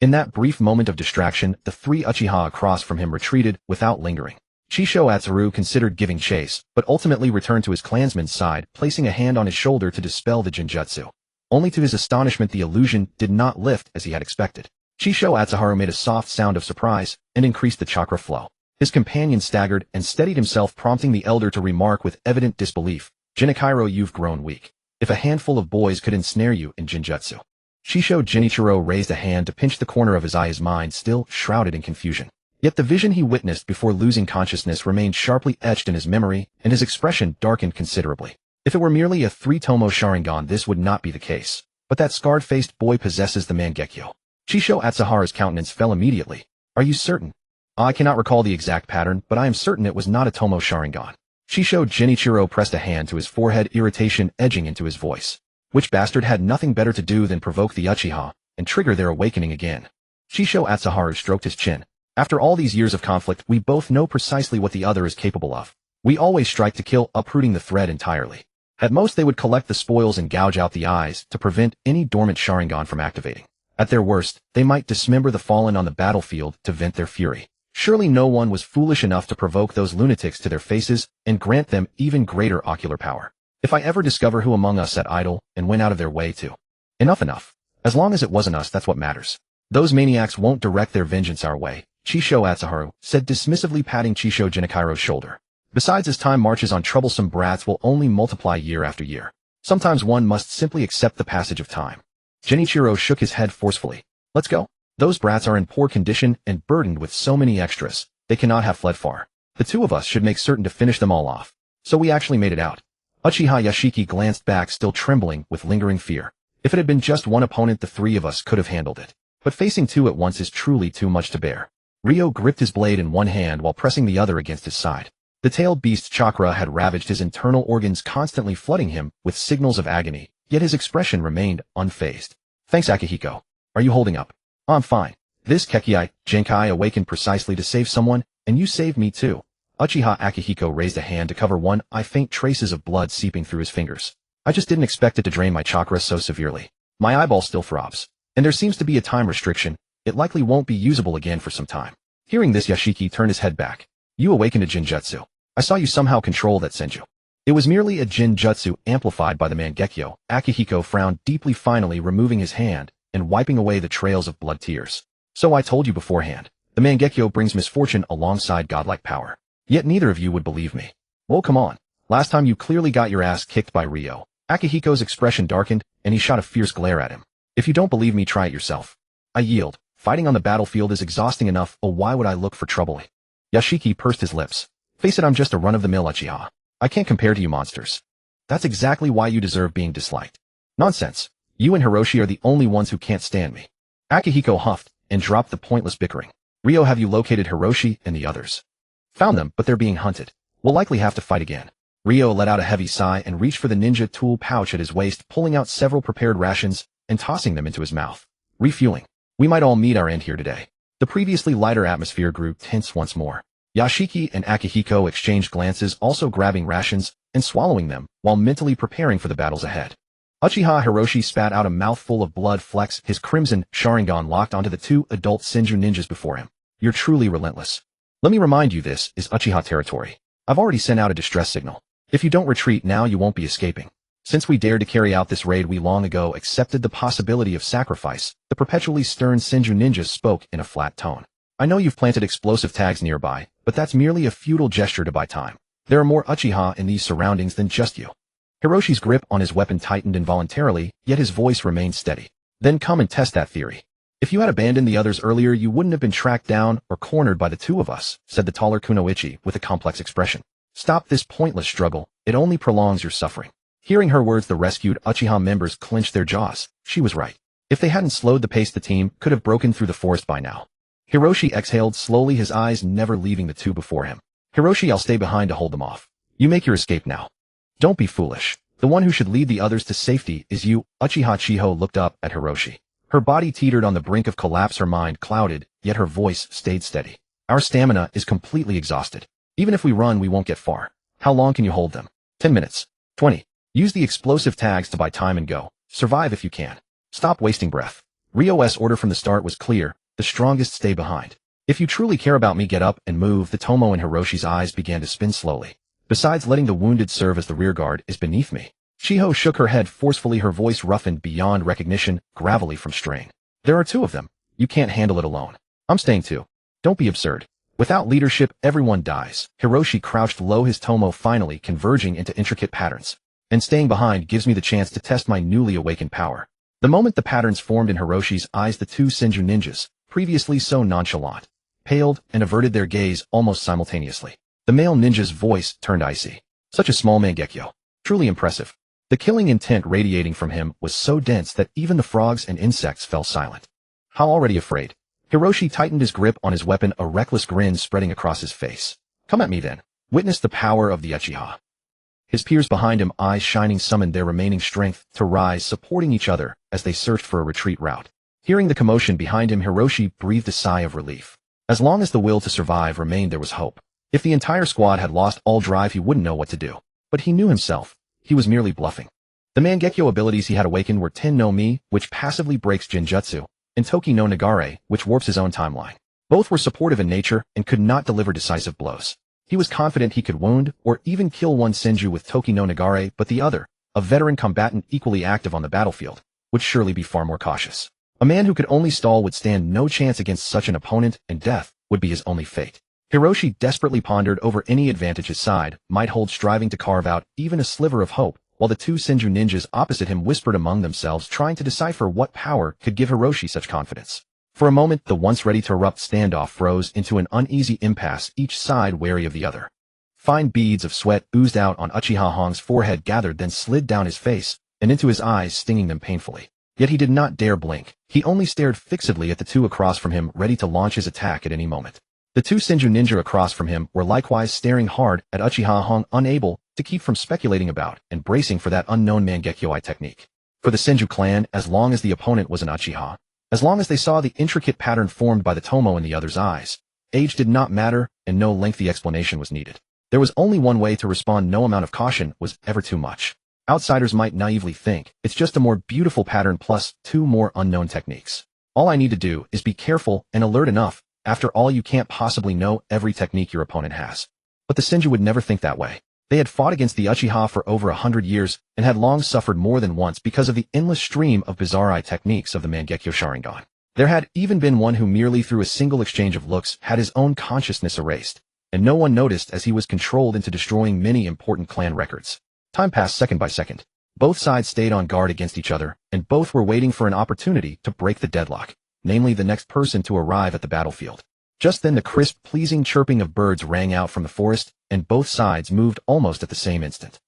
In that brief moment of distraction, the 3 Uchiha across from him retreated without lingering. Uchiha Atsuharu considered giving chase, but ultimately returned to his clansman's side, placing a hand on his shoulder to dispel the Jinjutsu. Only to his astonishment, the illusion did not lift as he had expected. Uchiha Atsuharu made a soft sound of surprise and increased the chakra flow. His companion staggered and steadied himself, prompting the elder to remark with evident disbelief, "Genichiro, you've grown weak. If a handful of boys could ensnare you in Jinjutsu." Genichiro raised a hand to pinch the corner of his eye, his mind still shrouded in confusion. Yet the vision he witnessed before losing consciousness remained sharply etched in his memory, and his expression darkened considerably. If it were merely a 3-tomo Sharingan, this would not be the case. But that scarred-faced boy possesses the Mangekyo. Uchiha Atsuharu's countenance fell immediately. "Are you certain?" "I cannot recall the exact pattern, but I am certain it was not a Tomo Sharingan." Genichiro pressed a hand to his forehead, irritation edging into his voice. Which bastard had nothing better to do than provoke the Uchiha and trigger their awakening again? Uchiha Atsuharu stroked his chin. "After all these years of conflict, we both know precisely what the other is capable of. We always strike to kill, uprooting the thread entirely. At most, they would collect the spoils and gouge out the eyes to prevent any dormant Sharingan from activating. At their worst, they might dismember the fallen on the battlefield to vent their fury. Surely no one was foolish enough to provoke those lunatics to their faces and grant them even greater ocular power. If I ever discover who among us sat idle and went out of their way to..." Enough. As long as it wasn't us, that's what matters. "Those maniacs won't direct their vengeance our way," Uchiha Atsuharu said dismissively, patting Genichiro's shoulder. "Besides, as time marches on, troublesome brats will only multiply year after year. Sometimes one must simply accept the passage of time." Genichiro shook his head forcefully. "Let's go. Those brats are in poor condition and burdened with so many extras. They cannot have fled far. The two of us should make certain to finish them all off. So we actually made it out. Uchiha Yashiki glanced back, still trembling with lingering fear. If it had been just one opponent, the three of us could have handled it. But facing two at once is truly too much to bear. Ryo gripped his blade in one hand while pressing the other against his side. The tailed beast's chakra had ravaged his internal organs, constantly flooding him with signals of agony, yet his expression remained unfazed. Thanks, Akihiko. Are you holding up? I'm fine. This Kekkei Genkai awakened precisely to save someone, and you saved me too. Uchiha Akihiko raised a hand to cover one eye, faint traces of blood seeping through his fingers. I just didn't expect it to drain my chakra so severely. My eyeball still throbs. And there seems to be a time restriction. It likely won't be usable again for some time. Hearing this, Yashiki turned his head back. You awakened a Jinjutsu. I saw you somehow control that Senju. It was merely a Jinjutsu amplified by the Mangekyo. Akihiko frowned deeply, finally removing his hand and wiping away the trails of blood tears. So I told you beforehand. The Mangekyo brings misfortune alongside godlike power. Yet neither of you would believe me. Well, come on. Last time you clearly got your ass kicked by Ryo. Akihiko's expression darkened, and he shot a fierce glare at him. If you don't believe me, try it yourself. I yield. Fighting on the battlefield is exhausting enough, or why would I look for trouble? Yashiki pursed his lips. Face it, I'm just a run-of-the-mill Uchiha. I can't compare to you monsters. That's exactly why you deserve being disliked. Nonsense. You and Hiroshi are the only ones who can't stand me. Akihiko huffed and dropped the pointless bickering. Ryo, have you located Hiroshi and the others? Found them, but they're being hunted. We'll likely have to fight again. Ryo let out a heavy sigh and reached for the ninja tool pouch at his waist, pulling out several prepared rations and tossing them into his mouth. Refueling. We might all meet our end here today. The previously lighter atmosphere grew tense once more. Yashiki and Akihiko exchanged glances, also grabbing rations and swallowing them while mentally preparing for the battles ahead. Uchiha Hiroshi spat out a mouthful of blood flecks, his crimson Sharingan locked onto the two adult Senju ninjas before him. You're truly relentless. Let me remind you, this is Uchiha territory. I've already sent out a distress signal. If you don't retreat now, you won't be escaping. Since we dared to carry out this raid, we long ago accepted the possibility of sacrifice. The perpetually stern Senju ninjas spoke in a flat tone. I know you've planted explosive tags nearby, but that's merely a futile gesture to buy time. There are more Uchiha in these surroundings than just you. Hiroshi's grip on his weapon tightened involuntarily, yet his voice remained steady. Then come and test that theory. If you had abandoned the others earlier, you wouldn't have been tracked down or cornered by the two of us, said the taller Kunoichi with a complex expression. Stop this pointless struggle. It only prolongs your suffering. Hearing her words, the rescued Uchiha members clenched their jaws. She was right. If they hadn't slowed the pace, the team could have broken through the forest by now. Hiroshi exhaled slowly, his eyes never leaving the two before him. Hiroshi, I'll stay behind to hold them off. You make your escape now. Don't be foolish. The one who should lead the others to safety is you. Uchiha Chiho looked up at Hiroshi. Her body teetered on the brink of collapse, her mind clouded, yet her voice stayed steady. Our stamina is completely exhausted. Even if we run, we won't get far. How long can you hold them? 10 minutes. 20. Use the explosive tags to buy time and go. Survive if you can. Stop wasting breath. Ryo's order from the start was clear. The strongest stay behind. If you truly care about me, get up and move. The Tomo in Hiroshi's eyes began to spin slowly. Besides, letting the wounded serve as the rearguard is beneath me. Chiho shook her head forcefully, her voice roughened beyond recognition, gravelly from strain. There are two of them. You can't handle it alone. I'm staying too. Don't be absurd. Without leadership, everyone dies. Hiroshi crouched low, his Tomo finally converging into intricate patterns. And staying behind gives me the chance to test my newly awakened power. The moment the patterns formed in Hiroshi's eyes, the two Senju ninjas, previously so nonchalant, paled and averted their gaze almost simultaneously. The male ninja's voice turned icy. Such a small Mangekyo. Truly impressive. The killing intent radiating from him was so dense that even the frogs and insects fell silent. How already afraid? Hiroshi tightened his grip on his weapon, a reckless grin spreading across his face. Come at me then. Witness the power of the Uchiha. His peers behind him, eyes shining, summoned their remaining strength to rise, supporting each other as they searched for a retreat route. Hearing the commotion behind him, Hiroshi breathed a sigh of relief. As long as the will to survive remained, there was hope. If the entire squad had lost all drive, he wouldn't know what to do. But he knew himself. He was merely bluffing. The Mangekyo abilities he had awakened were Ten no Mi, which passively breaks Jinjutsu, and Toki no Nagare, which warps his own timeline. Both were supportive in nature and could not deliver decisive blows. He was confident he could wound or even kill one Senju with Toki no Nagare, but the other, a veteran combatant equally active on the battlefield, would surely be far more cautious. A man who could only stall would stand no chance against such an opponent, and death would be his only fate. Hiroshi desperately pondered over any advantage his side might hold, striving to carve out even a sliver of hope, while the two Senju ninjas opposite him whispered among themselves, trying to decipher what power could give Hiroshi such confidence. For a moment, the once ready to erupt standoff froze into an uneasy impasse, each side wary of the other. Fine beads of sweat oozed out on Uchiha Hong's forehead, gathered, then slid down his face and into his eyes, stinging them painfully. Yet he did not dare blink. He only stared fixedly at the two across from him, ready to launch his attack at any moment. The two Senju ninja across from him were likewise staring hard at Uchiha Hong, unable to keep from speculating about and bracing for that unknown Mangekyo technique. For the Senju clan, as long as the opponent was an Uchiha, as long as they saw the intricate pattern formed by the Tomo in the other's eyes, age did not matter and no lengthy explanation was needed. There was only one way to respond. No amount of caution was ever too much. Outsiders might naively think it's just a more beautiful pattern plus two more unknown techniques. All I need to do is be careful and alert enough. After all, you can't possibly know every technique your opponent has. But the Senju would never think that way. They had fought against the Uchiha for over 100 years and had long suffered more than once because of the endless stream of bizarre techniques of the Mangekyo Sharingan. There had even been one who merely through a single exchange of looks had his own consciousness erased, and no one noticed as he was controlled into destroying many important clan records. Time passed second by second. Both sides stayed on guard against each other, and both were waiting for an opportunity to break the deadlock, namely the next person to arrive at the battlefield. Just then the crisp, pleasing chirping of birds rang out from the forest, and both sides moved almost at the same instant.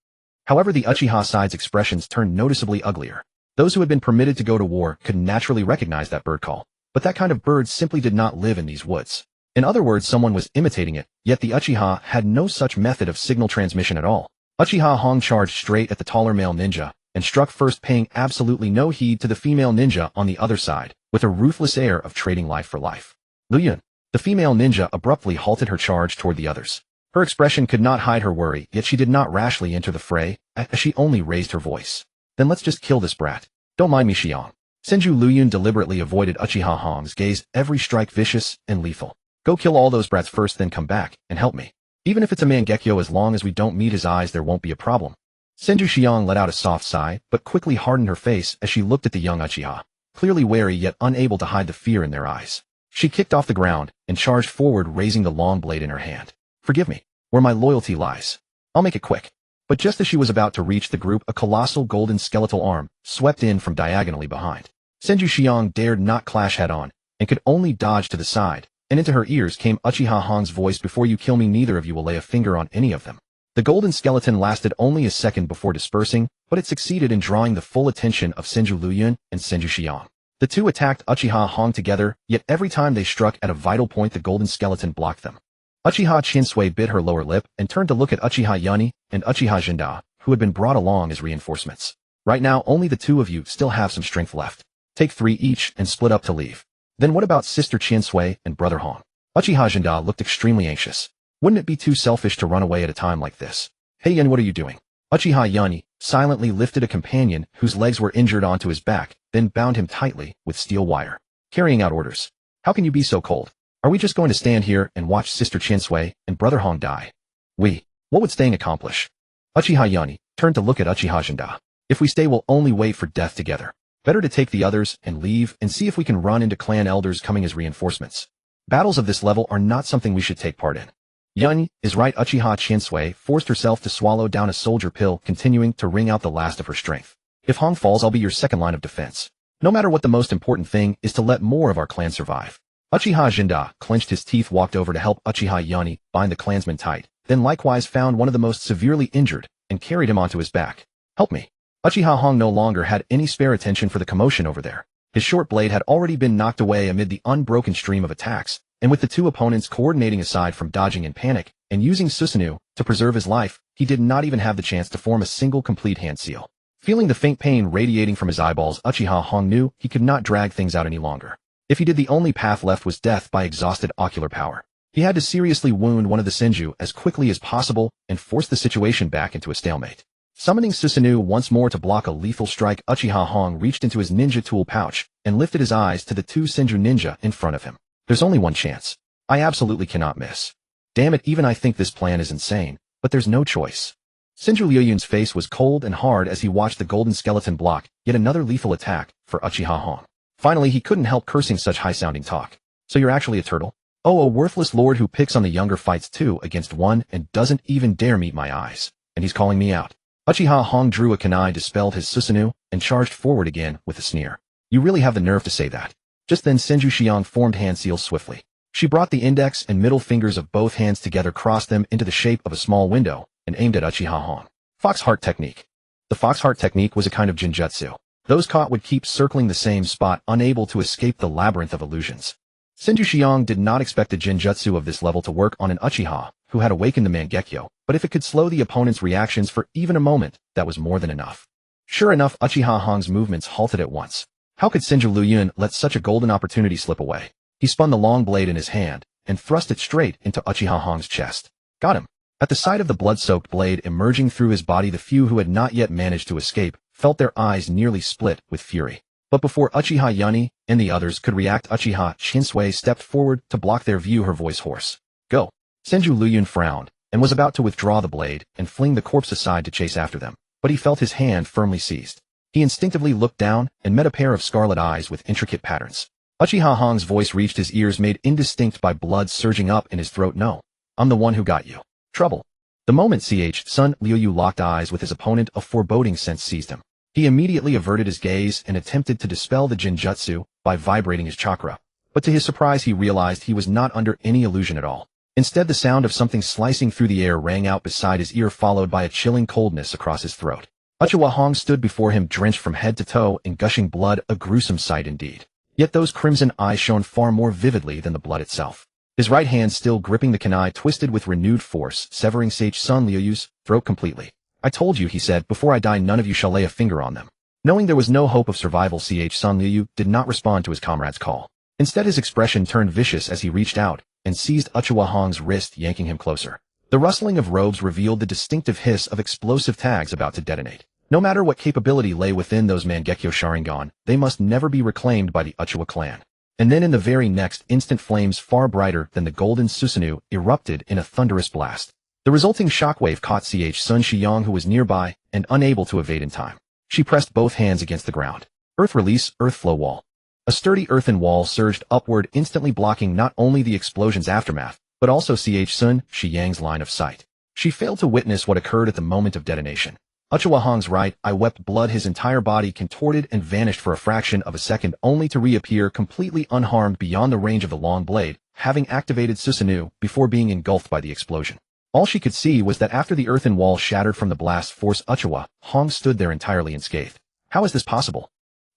However, the Uchiha side's expressions turned noticeably uglier. Those who had been permitted to go to war could naturally recognize that bird call, but that kind of bird simply did not live in these woods. In other words, someone was imitating it, yet the Uchiha had no such method of signal transmission at all. Uchiha Hong charged straight at the taller male ninja, and struck first, paying absolutely no heed to the female ninja on the other side, with a ruthless air of trading life for life. Lu Yun. The female ninja abruptly halted her charge toward the others. Her expression could not hide her worry, yet she did not rashly enter the fray, as she only raised her voice. Then let's just kill this brat. Don't mind me, Xiang. Senju Lu Yun deliberately avoided Uchiha Hong's gaze, every strike vicious and lethal. Go kill all those brats first, then come back and help me. Even if it's a Mangekyo, as long as we don't meet his eyes, there won't be a problem. Senju Xiang let out a soft sigh, but quickly hardened her face as she looked at the young Uchiha, clearly wary yet unable to hide the fear in their eyes. She kicked off the ground and charged forward, raising the long blade in her hand. Forgive me, where my loyalty lies. I'll make it quick. But just as she was about to reach the group, a colossal golden skeletal arm swept in from diagonally behind. Senju Xiang dared not clash head-on, and could only dodge to the side, and into her ears came Uchiha Hong's voice, before you kill me, neither of you will lay a finger on any of them. The golden skeleton lasted only a second before dispersing, but it succeeded in drawing the full attention of Senju Lu Yun and Senju Xiang. The two attacked Uchiha Hong together, yet every time they struck at a vital point, the golden skeleton blocked them. Uchiha Chinsui bit her lower lip and turned to look at Uchiha Yani and Uchiha Jinda, who had been brought along as reinforcements. Right now, only the two of you still have some strength left. Take 3 each and split up to leave. Then what about Sister Chinsui and Brother Hong? Uchiha Jinda looked extremely anxious. Wouldn't it be too selfish to run away at a time like this? Hey Yen, what are you doing? Uchiha Yani silently lifted a companion whose legs were injured onto his back, then bound him tightly with steel wire. Carrying out orders. How can you be so cold? Are we just going to stand here and watch Sister Chinsui and Brother Hong die? What would staying accomplish? Uchiha Yani turned to look at Uchiha Jinda. If we stay, we'll only wait for death together. Better to take the others and leave and see if we can run into clan elders coming as reinforcements. Battles of this level are not something we should take part in. Yun is right. Uchiha Chinsui forced herself to swallow down a soldier pill, continuing to wring out the last of her strength. If Hong falls, I'll be your second line of defense. No matter what, the most important thing is to let more of our clan survive. Uchiha Jinda clenched his teeth, walked over to help Uchiha Yani bind the clansman tight, then likewise found one of the most severely injured and carried him onto his back. Help me. Uchiha Hong no longer had any spare attention for the commotion over there. His short blade had already been knocked away amid the unbroken stream of attacks, and with the two opponents coordinating aside from dodging in panic and using Susanoo to preserve his life, he did not even have the chance to form a single complete hand seal. Feeling the faint pain radiating from his eyeballs, Uchiha Hong knew he could not drag things out any longer. If he did, the only path left was death by exhausted ocular power. He had to seriously wound one of the Senju as quickly as possible and force the situation back into a stalemate. Summoning Susanoo once more to block a lethal strike, Uchiha Hong reached into his ninja tool pouch and lifted his eyes to the two Senju ninja in front of him. There's only one chance. I absolutely cannot miss. Damn it, even I think this plan is insane, but there's no choice. Senju Liuyun's face was cold and hard as he watched the golden skeleton block yet another lethal attack for Uchiha Hong. Finally, he couldn't help cursing such high-sounding talk. So you're actually a turtle? Oh, a worthless lord who picks on the younger, fights 2 against 1 and doesn't even dare meet my eyes. And he's calling me out. Uchiha Hong drew a kunai, dispelled his Susanoo, and charged forward again with a sneer. You really have the nerve to say that? Just then Senju Xiang formed hand seals swiftly. She brought the index and middle fingers of both hands together, crossed them into the shape of a small window, and aimed at Uchiha Hong. Fox Heart Technique. The Fox Heart Technique was a kind of genjutsu. Those caught would keep circling the same spot, unable to escape the labyrinth of illusions. Senju Xiang did not expect a genjutsu of this level to work on an Uchiha, who had awakened the Mangekyo, but if it could slow the opponent's reactions for even a moment, that was more than enough. Sure enough, Uchiha Hong's movements halted at once. How could Senju Luyun let such a golden opportunity slip away? He spun the long blade in his hand, and thrust it straight into Uchiha Hong's chest. Got him. At the sight of the blood-soaked blade emerging through his body, the few who had not yet managed to escape felt their eyes nearly split with fury. But before Uchiha Yuni and the others could react, Uchiha Chinsui stepped forward to block their view, her voice hoarse. Go. Senju Luyun frowned, and was about to withdraw the blade and fling the corpse aside to chase after them, but he felt his hand firmly seized. He instinctively looked down and met a pair of scarlet eyes with intricate patterns. Uchiha Hong's voice reached his ears, made indistinct by blood surging up in his throat. No. I'm the one who got you. Trouble. The moment Sun Liuyu locked eyes with his opponent, a foreboding sense seized him. He immediately averted his gaze and attempted to dispel the genjutsu by vibrating his chakra. But to his surprise, he realized he was not under any illusion at all. Instead, the sound of something slicing through the air rang out beside his ear, followed by a chilling coldness across his throat. Uchiha Hong stood before him, drenched from head to toe in gushing blood, a gruesome sight indeed. Yet those crimson eyes shone far more vividly than the blood itself. His right hand, still gripping the kunai, twisted with renewed force, severing Sun Liuyu's throat completely. I told you, he said, before I die none of you shall lay a finger on them. Knowing there was no hope of survival, Sun Liuyu did not respond to his comrade's call. Instead, his expression turned vicious as he reached out and seized Uchiha Hong's wrist, yanking him closer. The rustling of robes revealed the distinctive hiss of explosive tags about to detonate. No matter what capability lay within those Mangekyo Sharingan, they must never be reclaimed by the Uchiha clan. And then in the very next instant, flames far brighter than the golden Susanoo erupted in a thunderous blast. The resulting shockwave caught Sun Xiang, who was nearby and unable to evade in time. She pressed both hands against the ground. Earth release, earth flow wall. A sturdy earthen wall surged upward, instantly blocking not only the explosion's aftermath, but also Sun Xiang's line of sight. She failed to witness what occurred at the moment of detonation. Uchiha Hong's right eye wept blood, his entire body contorted and vanished for a fraction of a second, only to reappear completely unharmed beyond the range of the long blade, having activated Susanoo before being engulfed by the explosion. All she could see was that after the earthen wall shattered from the blast force, Uchiha Hong stood there entirely unscathed. How is this possible?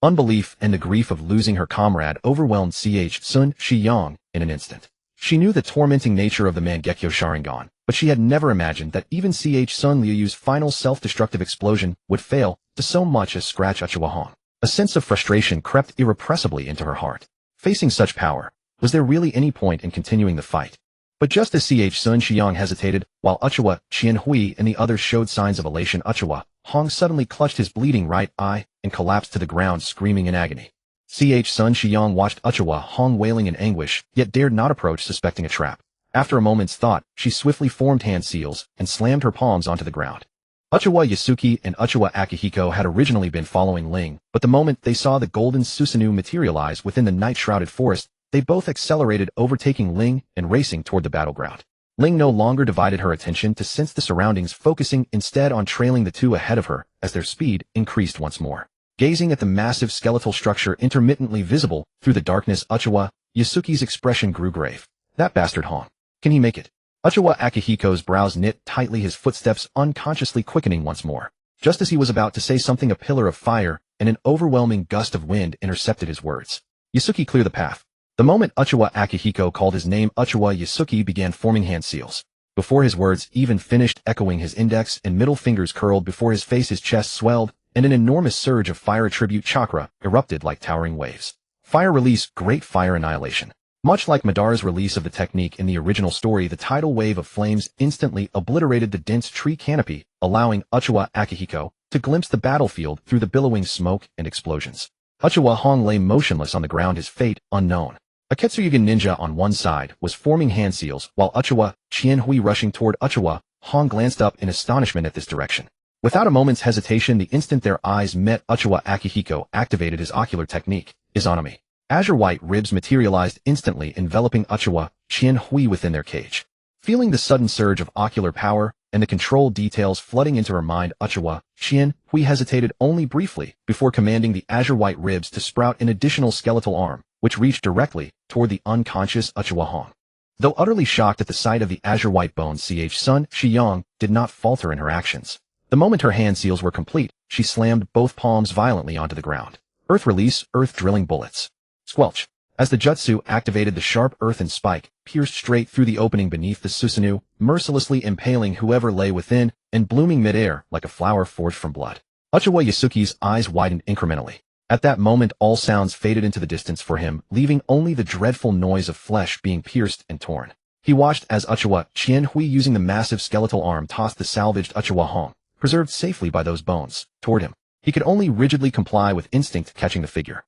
Unbelief and the grief of losing her comrade overwhelmed Sun Xiang in an instant. She knew the tormenting nature of the Mangekyo Sharingan, but she had never imagined that even Sun Liuyu's final self-destructive explosion would fail to so much as scratch Uchiha Hong. A sense of frustration crept irrepressibly into her heart. Facing such power, was there really any point in continuing the fight? But just as Sun Xiang hesitated, while Uchiha Qianhui and the others showed signs of elation, Uchiha Hong suddenly clutched his bleeding right eye and collapsed to the ground, screaming in agony. Sun Xiang watched Uchiha Hong wailing in anguish, yet dared not approach, suspecting a trap. After a moment's thought, she swiftly formed hand seals and slammed her palms onto the ground. Uchiha Yasuki and Uchiha Akihiko had originally been following Ling, but the moment they saw the golden Susanoo materialize within the night-shrouded forest, they both accelerated, overtaking Ling and racing toward the battleground. Ling no longer divided her attention to sense the surroundings, focusing instead on trailing the two ahead of her as their speed increased once more. Gazing at the massive skeletal structure intermittently visible through the darkness, Uchiha Yasuki's expression grew grave. That bastard Hong. Can he make it? Uchiha Akihiko's brows knit tightly, his footsteps unconsciously quickening once more. Just as he was about to say something, a pillar of fire and an overwhelming gust of wind intercepted his words. Yasuki, clear the path. The moment Uchiha Akihiko called his name, Uchiha Yasuki began forming hand seals. Before his words even finished echoing, his index and middle fingers curled before his face, his chest swelled, and an enormous surge of fire attribute chakra erupted like towering waves. Fire release, great fire annihilation. Much like Madara's release of the technique in the original story, the tidal wave of flames instantly obliterated the dense tree canopy, allowing Uchiha Akihiko to glimpse the battlefield through the billowing smoke and explosions. Uchiha Hong lay motionless on the ground, his fate unknown. A Ketsuryugen ninja on one side was forming hand seals, while Uchiha Qianhui rushing toward Uchiha Hong glanced up in astonishment at this direction. Without a moment's hesitation, the instant their eyes met, Uchiha Akihiko activated his ocular technique, Izanami. Azure white ribs materialized instantly, enveloping Uchiha Qianhui within their cage. Feeling the sudden surge of ocular power and the control details flooding into her mind, Uchiha Qianhui hesitated only briefly before commanding the azure white ribs to sprout an additional skeletal arm, which reached directly toward the unconscious Uchiha Hong. Though utterly shocked at the sight of the azure-white bones, Sun Shiyang did not falter in her actions. The moment her hand seals were complete, she slammed both palms violently onto the ground. Earth release, earth drilling bullets. Squelch. As the jutsu activated, the sharp earthen spike pierced straight through the opening beneath the Susanoo, mercilessly impaling whoever lay within and blooming midair like a flower forged from blood. Uchiha Yasuki's eyes widened incrementally. At that moment, all sounds faded into the distance for him, leaving only the dreadful noise of flesh being pierced and torn. He watched as Uchiha Qianhui, using the massive skeletal arm, tossed the salvaged Uchiha Hong, preserved safely by those bones, toward him. He could only rigidly comply with instinct, catching the figure.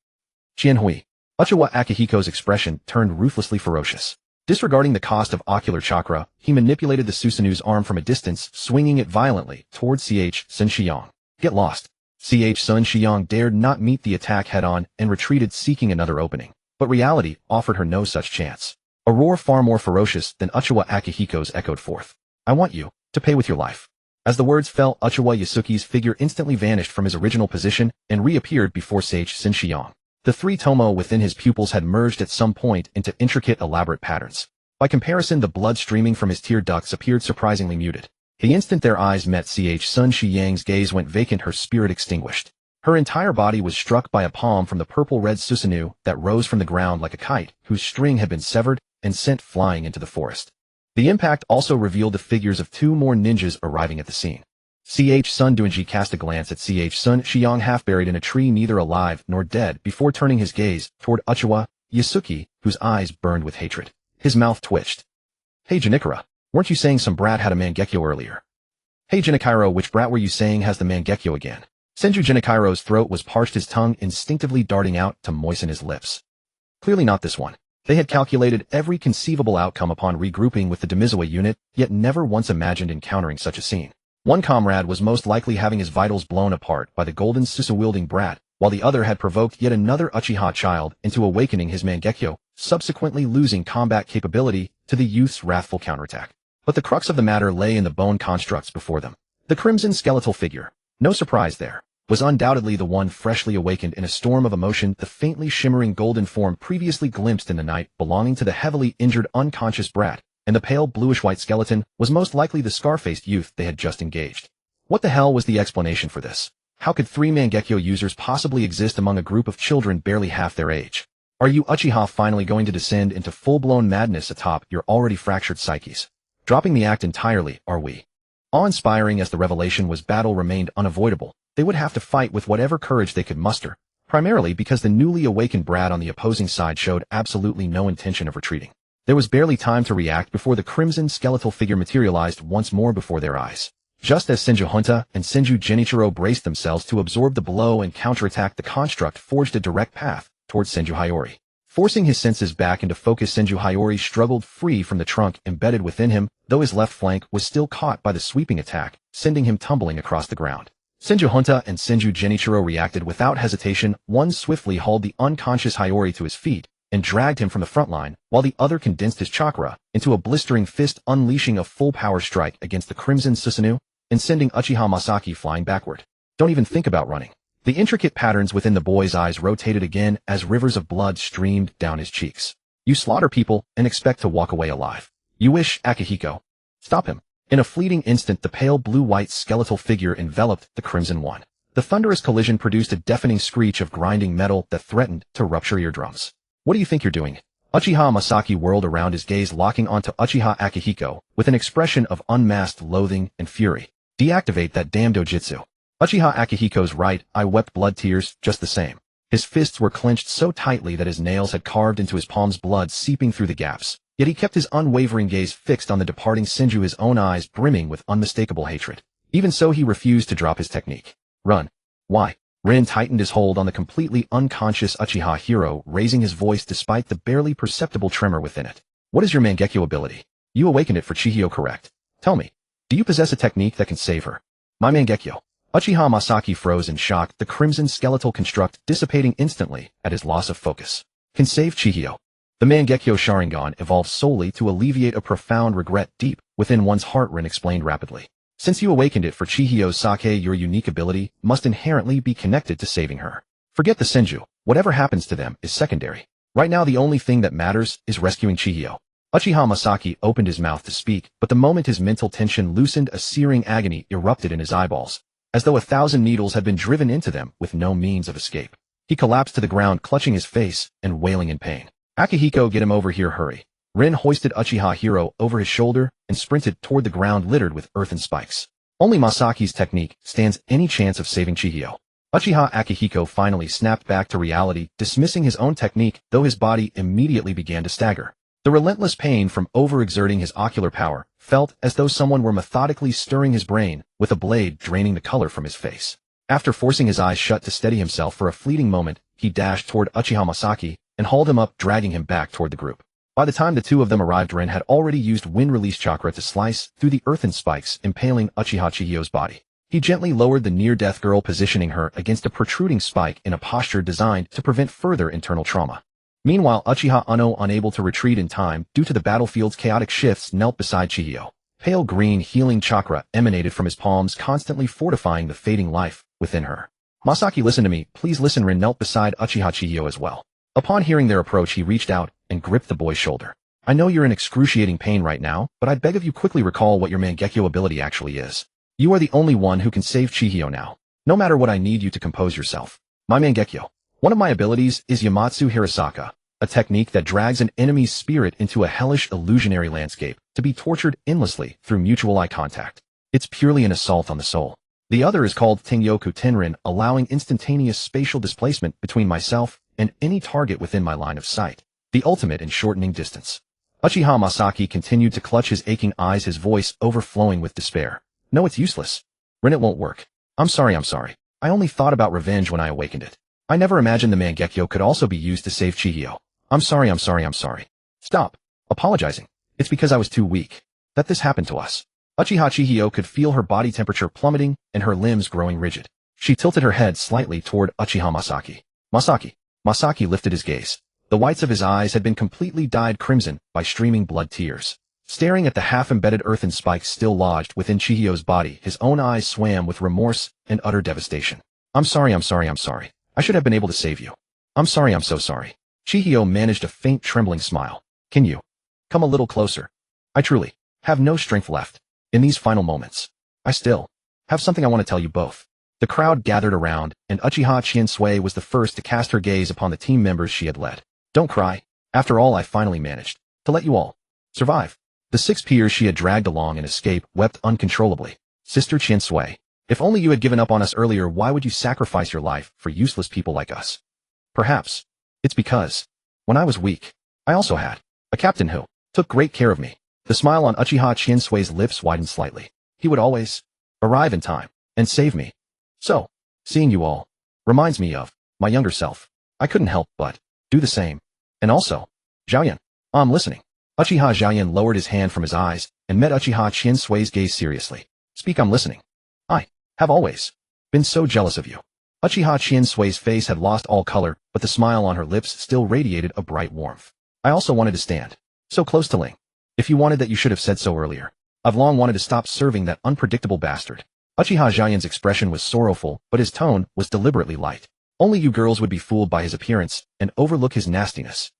Qianhui. Uchiha Akihiko's expression turned ruthlessly ferocious. Disregarding the cost of ocular chakra, he manipulated the Susanoo's arm from a distance, swinging it violently toward Sun Shiyang. Get lost. Sun Shiyang dared not meet the attack head-on and retreated, seeking another opening. But reality offered her no such chance. A roar far more ferocious than Uchiha Akihiko's echoed forth. I want you to pay with your life. As the words fell, Uchiha Yasuki's figure instantly vanished from his original position and reappeared before Sun Shiyang. The three tomo within his pupils had merged at some point into intricate, elaborate patterns. By comparison, the blood streaming from his tear ducts appeared surprisingly muted. The instant their eyes met, Sun Shiyang's gaze went vacant, her spirit extinguished. Her entire body was struck by a palm from the purple-red Susanoo that rose from the ground like a kite whose string had been severed and sent flying into the forest. The impact also revealed the figures of two more ninjas arriving at the scene. Sun Duanji cast a glance at Sun Shiyang, half buried in a tree, neither alive nor dead, before turning his gaze toward Uchiha Yasuki, whose eyes burned with hatred. His mouth twitched. Hey Janikara, weren't you saying some brat had a Mangekyo earlier? Hey Janikiro, which brat were you saying has the Mangekyo again? Senju Janikiro's throat was parched, his tongue instinctively darting out to moisten his lips. Clearly not this one. They had calculated every conceivable outcome upon regrouping with the Demizawa unit, yet never once imagined encountering such a scene. One comrade was most likely having his vitals blown apart by the golden Susa-wielding brat, while the other had provoked yet another Uchiha child into awakening his Mangekyo, subsequently losing combat capability to the youth's wrathful counterattack. But the crux of the matter lay in the bone constructs before them. The crimson skeletal figure, no surprise there, was undoubtedly the one freshly awakened in a storm of emotion, the faintly shimmering golden form previously glimpsed in the night belonging to the heavily injured unconscious brat, and the pale bluish-white skeleton was most likely the scar-faced youth they had just engaged. What the hell was the explanation for this? How could three Mangekyo users possibly exist among a group of children barely half their age? Are you Uchiha finally going to descend into full-blown madness atop your already fractured psyches? Dropping the act entirely, are we? Awe-inspiring as the revelation was, battle remained unavoidable. They would have to fight with whatever courage they could muster, primarily because the newly awakened brat on the opposing side showed absolutely no intention of retreating. There was barely time to react before the crimson skeletal figure materialized once more before their eyes. Just as Senju Honta and Senju Genichiro braced themselves to absorb the blow and counterattack, the construct forged a direct path towards Senju Hiyori. Forcing his senses back into focus, Senju Hiyori struggled free from the trunk embedded within him, though his left flank was still caught by the sweeping attack, sending him tumbling across the ground. Senju Honta and Senju Genichiro reacted without hesitation. One swiftly hauled the unconscious Hiyori to his feet and dragged him from the front line, while the other condensed his chakra into a blistering fist, unleashing a full power strike against the crimson Susanoo and sending Uchiha Masaki flying backward. Don't even think about running. The intricate patterns within the boy's eyes rotated again as rivers of blood streamed down his cheeks. You slaughter people and expect to walk away alive. You wish, Akihiko. Stop him. In a fleeting instant, the pale blue-white skeletal figure enveloped the crimson one. The thunderous collision produced a deafening screech of grinding metal that threatened to rupture eardrums. What do you think you're doing? Uchiha Masaki whirled around, his gaze locking onto Uchiha Akihiko with an expression of unmasked loathing and fury. Deactivate that damn dojutsu. Uchiha Akihiko's right eye wept blood tears just the same. His fists were clenched so tightly that his nails had carved into his palms, blood seeping through the gaps. Yet he kept his unwavering gaze fixed on the departing Senju, his own eyes brimming with unmistakable hatred. Even so, he refused to drop his technique. Run. Why? Rin tightened his hold on the completely unconscious Uchiha hero, raising his voice despite the barely perceptible tremor within it. What is your Mangekyo ability? You awakened it for Chihio, correct? Tell me, do you possess a technique that can save her? My Mangekyo. Uchiha Masaki froze in shock, the crimson skeletal construct dissipating instantly at his loss of focus. Can save Chihio. The Mangekyo Sharingan evolved solely to alleviate a profound regret deep within one's heart, Rin explained rapidly. Since you awakened it for Chihio Sake, your unique ability must inherently be connected to saving her. Forget the Senju. Whatever happens to them is secondary. Right now the only thing that matters is rescuing Chihiro. Uchiha Masaki opened his mouth to speak, but the moment his mental tension loosened, a searing agony erupted in his eyeballs, as though 1,000 needles had been driven into them with no means of escape. He collapsed to the ground, clutching his face and wailing in pain. Akihiko, get him over here, hurry. Rin hoisted Uchiha Hiro over his shoulder and sprinted toward the ground littered with earthen spikes. Only Masaki's technique stands any chance of saving Chihiro. Uchiha Akihiko finally snapped back to reality, dismissing his own technique, though his body immediately began to stagger. The relentless pain from overexerting his ocular power felt as though someone were methodically stirring his brain with a blade, draining the color from his face. After forcing his eyes shut to steady himself for a fleeting moment, he dashed toward Uchiha Masaki and hauled him up, dragging him back toward the group. By the time the two of them arrived, Rin had already used wind release chakra to slice through the earthen spikes, impaling Uchiha Chihiro's body. He gently lowered the near-death girl, positioning her against a protruding spike in a posture designed to prevent further internal trauma. Meanwhile, Uchiha Uno, unable to retreat in time due to the battlefield's chaotic shifts, knelt beside Chihiro. Pale green healing chakra emanated from his palms, constantly fortifying the fading life within her. Masaki, listen to me, please listen. Rin knelt beside Uchiha Chihiro as well. Upon hearing their approach, he reached out and gripped the boy's shoulder. I know you're in excruciating pain right now, but I beg of you, quickly recall what your Mangekyo ability actually is. You are the only one who can save Chihiro now. No matter what, I need you to compose yourself. My Mangekyo. One of my abilities is Yamatsu Hirasaka, a technique that drags an enemy's spirit into a hellish illusionary landscape to be tortured endlessly through mutual eye contact. It's purely an assault on the soul. The other is called Tengyoku Tenrin, allowing instantaneous spatial displacement between myself and any target within my line of sight. The ultimate in shortening distance. Uchiha Masaki continued to clutch his aching eyes, his voice overflowing with despair. No, it's useless. Rin, it won't work. I'm sorry. I only thought about revenge when I awakened it. I never imagined the Mangekyo could also be used to save Chihiro. I'm sorry. Stop apologizing. It's because I was too weak that this happened to us. Uchiha Chihiro could feel her body temperature plummeting and her limbs growing rigid. She tilted her head slightly toward Uchiha Masaki. Masaki lifted his gaze. The whites of his eyes had been completely dyed crimson by streaming blood tears. Staring at the half-embedded earthen spikes still lodged within Chihiro's body, his own eyes swam with remorse and utter devastation. I'm sorry. I should have been able to save you. I'm so sorry. Chihiro managed a faint, trembling smile. Can you come a little closer? I truly have no strength left in these final moments. I still have something I want to tell you both. The crowd gathered around, and Uchiha Chiensui was the first to cast her gaze upon the team members she had led. Don't cry. After all, I finally managed to let you all survive. The 6 peers she had dragged along and escape wept uncontrollably. Sister Chiensui, if only you had given up on us earlier, why would you sacrifice your life for useless people like us? Perhaps it's because when I was weak, I also had a captain who took great care of me. The smile on Uchiha Chiensui's lips widened slightly. He would always arrive in time and save me. So, seeing you all reminds me of my younger self. I couldn't help but do the same. And also, Zhaoyan, I'm listening. Uchiha Zhaoyan lowered his hand from his eyes and met Uchiha Chiensui's gaze seriously. Speak, I'm listening. I have always been so jealous of you. Uchiha Chiensui's face had lost all color, but the smile on her lips still radiated a bright warmth. I also wanted to stand so close to Ling. If you wanted that, you should have said so earlier. I've long wanted to stop serving that unpredictable bastard. Uchiha Zhaoyan's expression was sorrowful, but his tone was deliberately light. Only you girls would be fooled by his appearance and overlook his nastiness.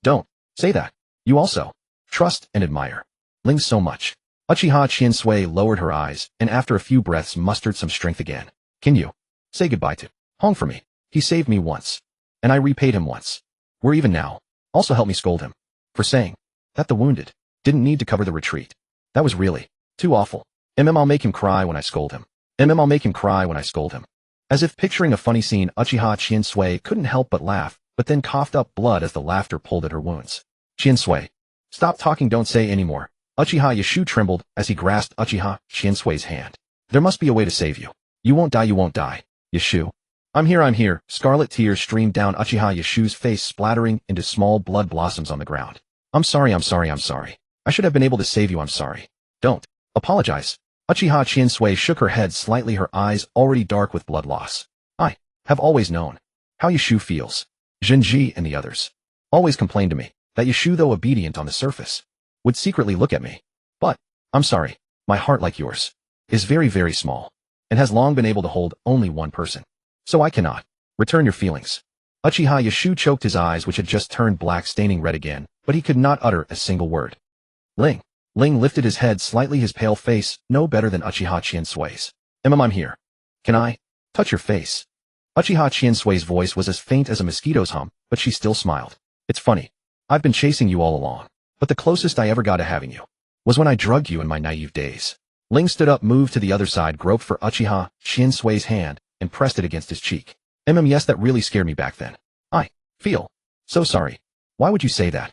Don't say that. You also trust and admire Ling so much. Uchiha Chiensui lowered her eyes and after a few breaths mustered some strength again. Can you say goodbye to Hong for me? He saved me once, and I repaid him once. We're even now. Also help me scold him for saying that the wounded didn't need to cover the retreat. That was really too awful. I'll make him cry when I scold him. I'll make him cry when I scold him. As if picturing a funny scene, Uchiha Chiensui couldn't help but laugh, but then coughed up blood as the laughter pulled at her wounds. Chiensui, stop talking, don't say any more. Uchiha Yashu trembled as he grasped Uchiha Chiensui's hand. There must be a way to save you. You won't die, Yashu. I'm here. Scarlet tears streamed down Uchiha Yashu's face, splattering into small blood blossoms on the ground. I'm sorry. I should have been able to save you, I'm sorry. Don't apologize. Uchiha Chiensui shook her head slightly, her eyes already dark with blood loss. I have always known how Yashu feels. Jinji and the others always complained to me that Yashu, though obedient on the surface, would secretly look at me. But I'm sorry, my heart, like yours, is very, very small and has long been able to hold only one person. So I cannot return your feelings. Uchiha Yashu choked his eyes, which had just turned black, staining red again, but he could not utter a single word. Ling. Ling lifted his head slightly, his pale face no better than Uchiha Chiensui's. I'm here. Can I touch your face? Uchiha Chiensui's voice was as faint as a mosquito's hum, but she still smiled. It's funny. I've been chasing you all along, but the closest I ever got to having you was when I drugged you in my naive days. Ling stood up, moved to the other side, groped for Uchiha Chiensui's hand, and pressed it against his cheek. Yes, that really scared me back then. I feel so sorry. Why would you say that?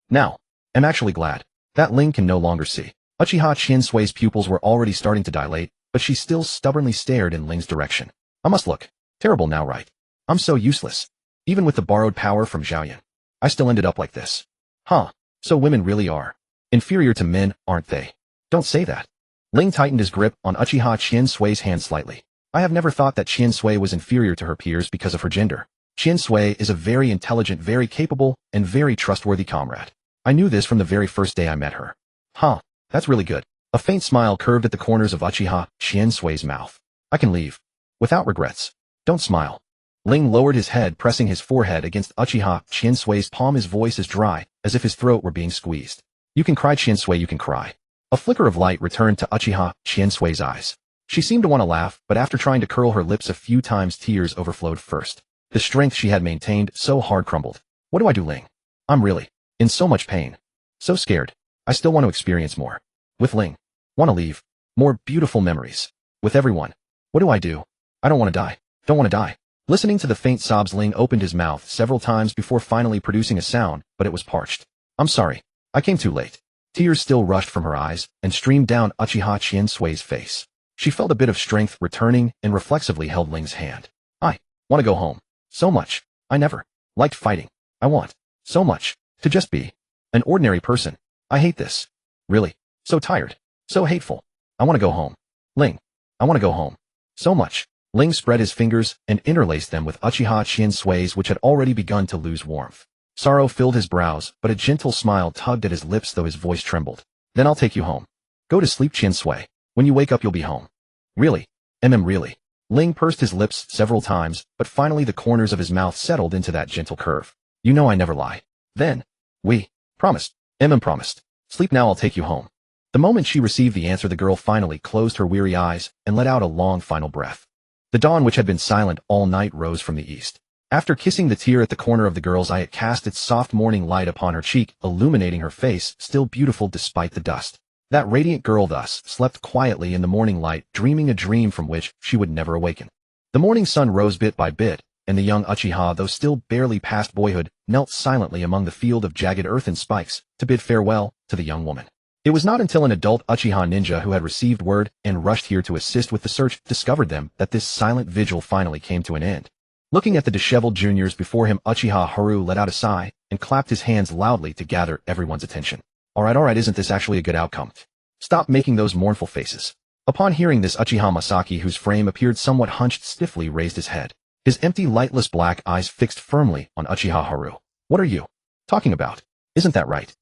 Now am actually glad that Ling can no longer see. Uchiha Chiensui's pupils were already starting to dilate, but she still stubbornly stared in Ling's direction. I must look terrible now, right? I'm so useless. Even with the borrowed power from Zhaoyan, I still ended up like this. Huh. So women really are inferior to men, aren't they? Don't say that. Ling tightened his grip on Uchiha Chiensui's hand slightly. I have never thought that Chiensui was inferior to her peers because of her gender. Chiensui is a very intelligent, very capable, and very trustworthy comrade. I knew this from the very first day I met her. Huh, that's really good. A faint smile curved at the corners of Uchiha Chiensui's mouth. I can leave without regrets. Don't smile. Ling lowered his head, pressing his forehead against Uchiha Chiensui's palm, his voice as dry as if his throat were being squeezed. You can cry, Chiensui, you can cry. A flicker of light returned to Uchiha Chiensui's eyes. She seemed to want to laugh, but after trying to curl her lips a few times, tears overflowed first. The strength she had maintained so hard crumbled. What do I do, Ling? I'm really in so much pain. So scared. I still want to experience more. With Ling. Want to leave. More beautiful memories. With everyone. What do I do? I don't want to die. Don't want to die. Listening to the faint sobs, Ling opened his mouth several times before finally producing a sound, but it was parched. I'm sorry. I came too late. Tears still rushed from her eyes and streamed down Uchiha Chiensui's face. She felt a bit of strength returning and reflexively held Ling's hand. I want to go home. So much. I never liked fighting. I want so much to just be an ordinary person. I hate this. Really. So tired. So hateful. I want to go home. Ling. I want to go home. So much. Ling spread his fingers and interlaced them with Uchiha Chiensui's, which had already begun to lose warmth. Sorrow filled his brows, but a gentle smile tugged at his lips, though his voice trembled. Then I'll take you home. Go to sleep, Chiensui. When you wake up, you'll be home. Really? Really? Ling pursed his lips several times, but finally the corners of his mouth settled into that gentle curve. You know I never lie. Then. We. Promised. Promised. Sleep now, I'll take you home. The moment she received the answer, the girl finally closed her weary eyes and let out a long final breath. The dawn, which had been silent all night, rose from the east. After kissing the tear at the corner of the girl's eye, it cast its soft morning light upon her cheek, illuminating her face, still beautiful despite the dust. That radiant girl thus slept quietly in the morning light, dreaming a dream from which she would never awaken. The morning sun rose bit by bit, and the young Uchiha, though still barely past boyhood, knelt silently among the field of jagged earth and spikes to bid farewell to the young woman. It was not until an adult Uchiha ninja who had received word and rushed here to assist with the search discovered them that this silent vigil finally came to an end. Looking at the disheveled juniors before him, Uchiha Haru let out a sigh and clapped his hands loudly to gather everyone's attention. All right, isn't this actually a good outcome? Stop making those mournful faces. Upon hearing this, Uchiha Masaki, whose frame appeared somewhat hunched, stiffly raised his head. His empty, lightless black eyes fixed firmly on Uchiha Haru. What are you talking about? Isn't that right?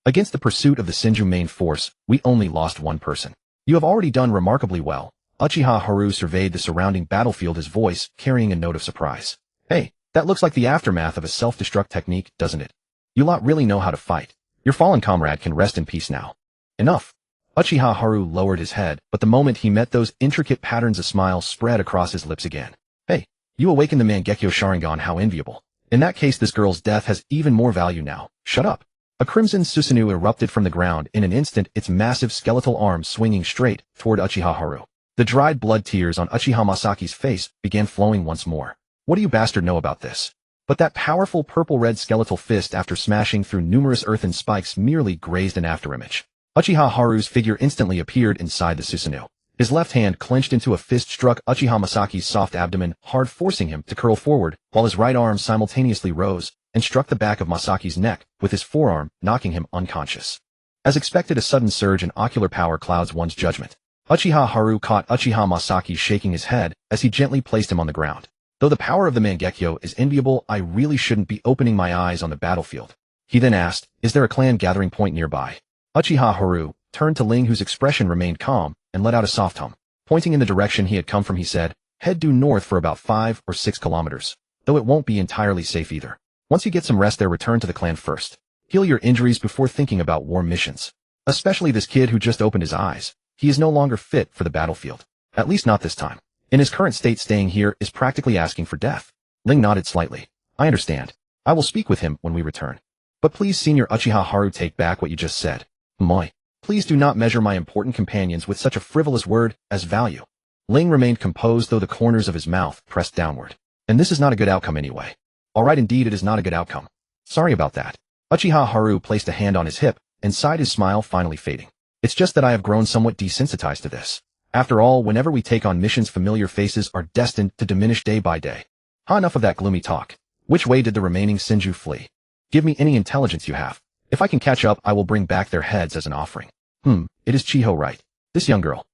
Against the pursuit of the Senju main force, we only lost one person. You have already done remarkably well. Uchiha Haru surveyed the surrounding battlefield, his voice carrying a note of surprise. Hey, that looks like the aftermath of a self-destruct technique, doesn't it? You lot really know how to fight. Your fallen comrade can rest in peace now. Enough. Uchiha Haru lowered his head, but the moment he met those intricate patterns, a smile spread across his lips again. Hey, you awakened the Mangekyo Sharingan, how enviable. In that case, this girl's death has even more value now. Shut up. A crimson Susanoo erupted from the ground in an instant, its massive skeletal arms swinging straight toward Uchiha Haru. The dried blood tears on Uchiha Masaki's face began flowing once more. What do you bastard know about this? But that powerful purple-red skeletal fist, after smashing through numerous earthen spikes, merely grazed an afterimage. Uchiha Haru's figure instantly appeared inside the Susanoo. His left hand clenched into a fist struck Uchiha Masaki's soft abdomen hard, forcing him to curl forward, while his right arm simultaneously rose and struck the back of Masaki's neck with his forearm, knocking him unconscious. As expected, a sudden surge in ocular power clouds one's judgment. Uchiha Haru caught Uchiha Masaki shaking his head as he gently placed him on the ground. Though the power of the Mangekyo is enviable, I really shouldn't be opening my eyes on the battlefield. He then asked, is there a clan gathering point nearby? Uchiha Haru turned to Ling, whose expression remained calm, and let out a soft hum. Pointing in the direction he had come from, he said, head due north for about 5 or 6 kilometers. though it won't be entirely safe either. Once you get some rest there, return to the clan first. Heal your injuries before thinking about war missions. Especially this kid who just opened his eyes. He is no longer fit for the battlefield. At least not this time. In his current state, staying here is practically asking for death. Ling nodded slightly. I understand. I will speak with him when we return. But please, Senior Uchiha Haru, take back what you just said. Moi. Please do not measure my important companions with such a frivolous word as value. Ling remained composed, though the corners of his mouth pressed downward. And this is not a good outcome anyway. Alright, indeed it is not a good outcome. Sorry about that. Uchiha Haru placed a hand on his hip and sighed, his smile finally fading. It's just that I have grown somewhat desensitized to this. After all, whenever we take on missions, familiar faces are destined to diminish day by day. Enough of that gloomy talk. Which way did the remaining Senju flee? Give me any intelligence you have. If I can catch up, I will bring back their heads as an offering. It is Chiho, right? This young girl.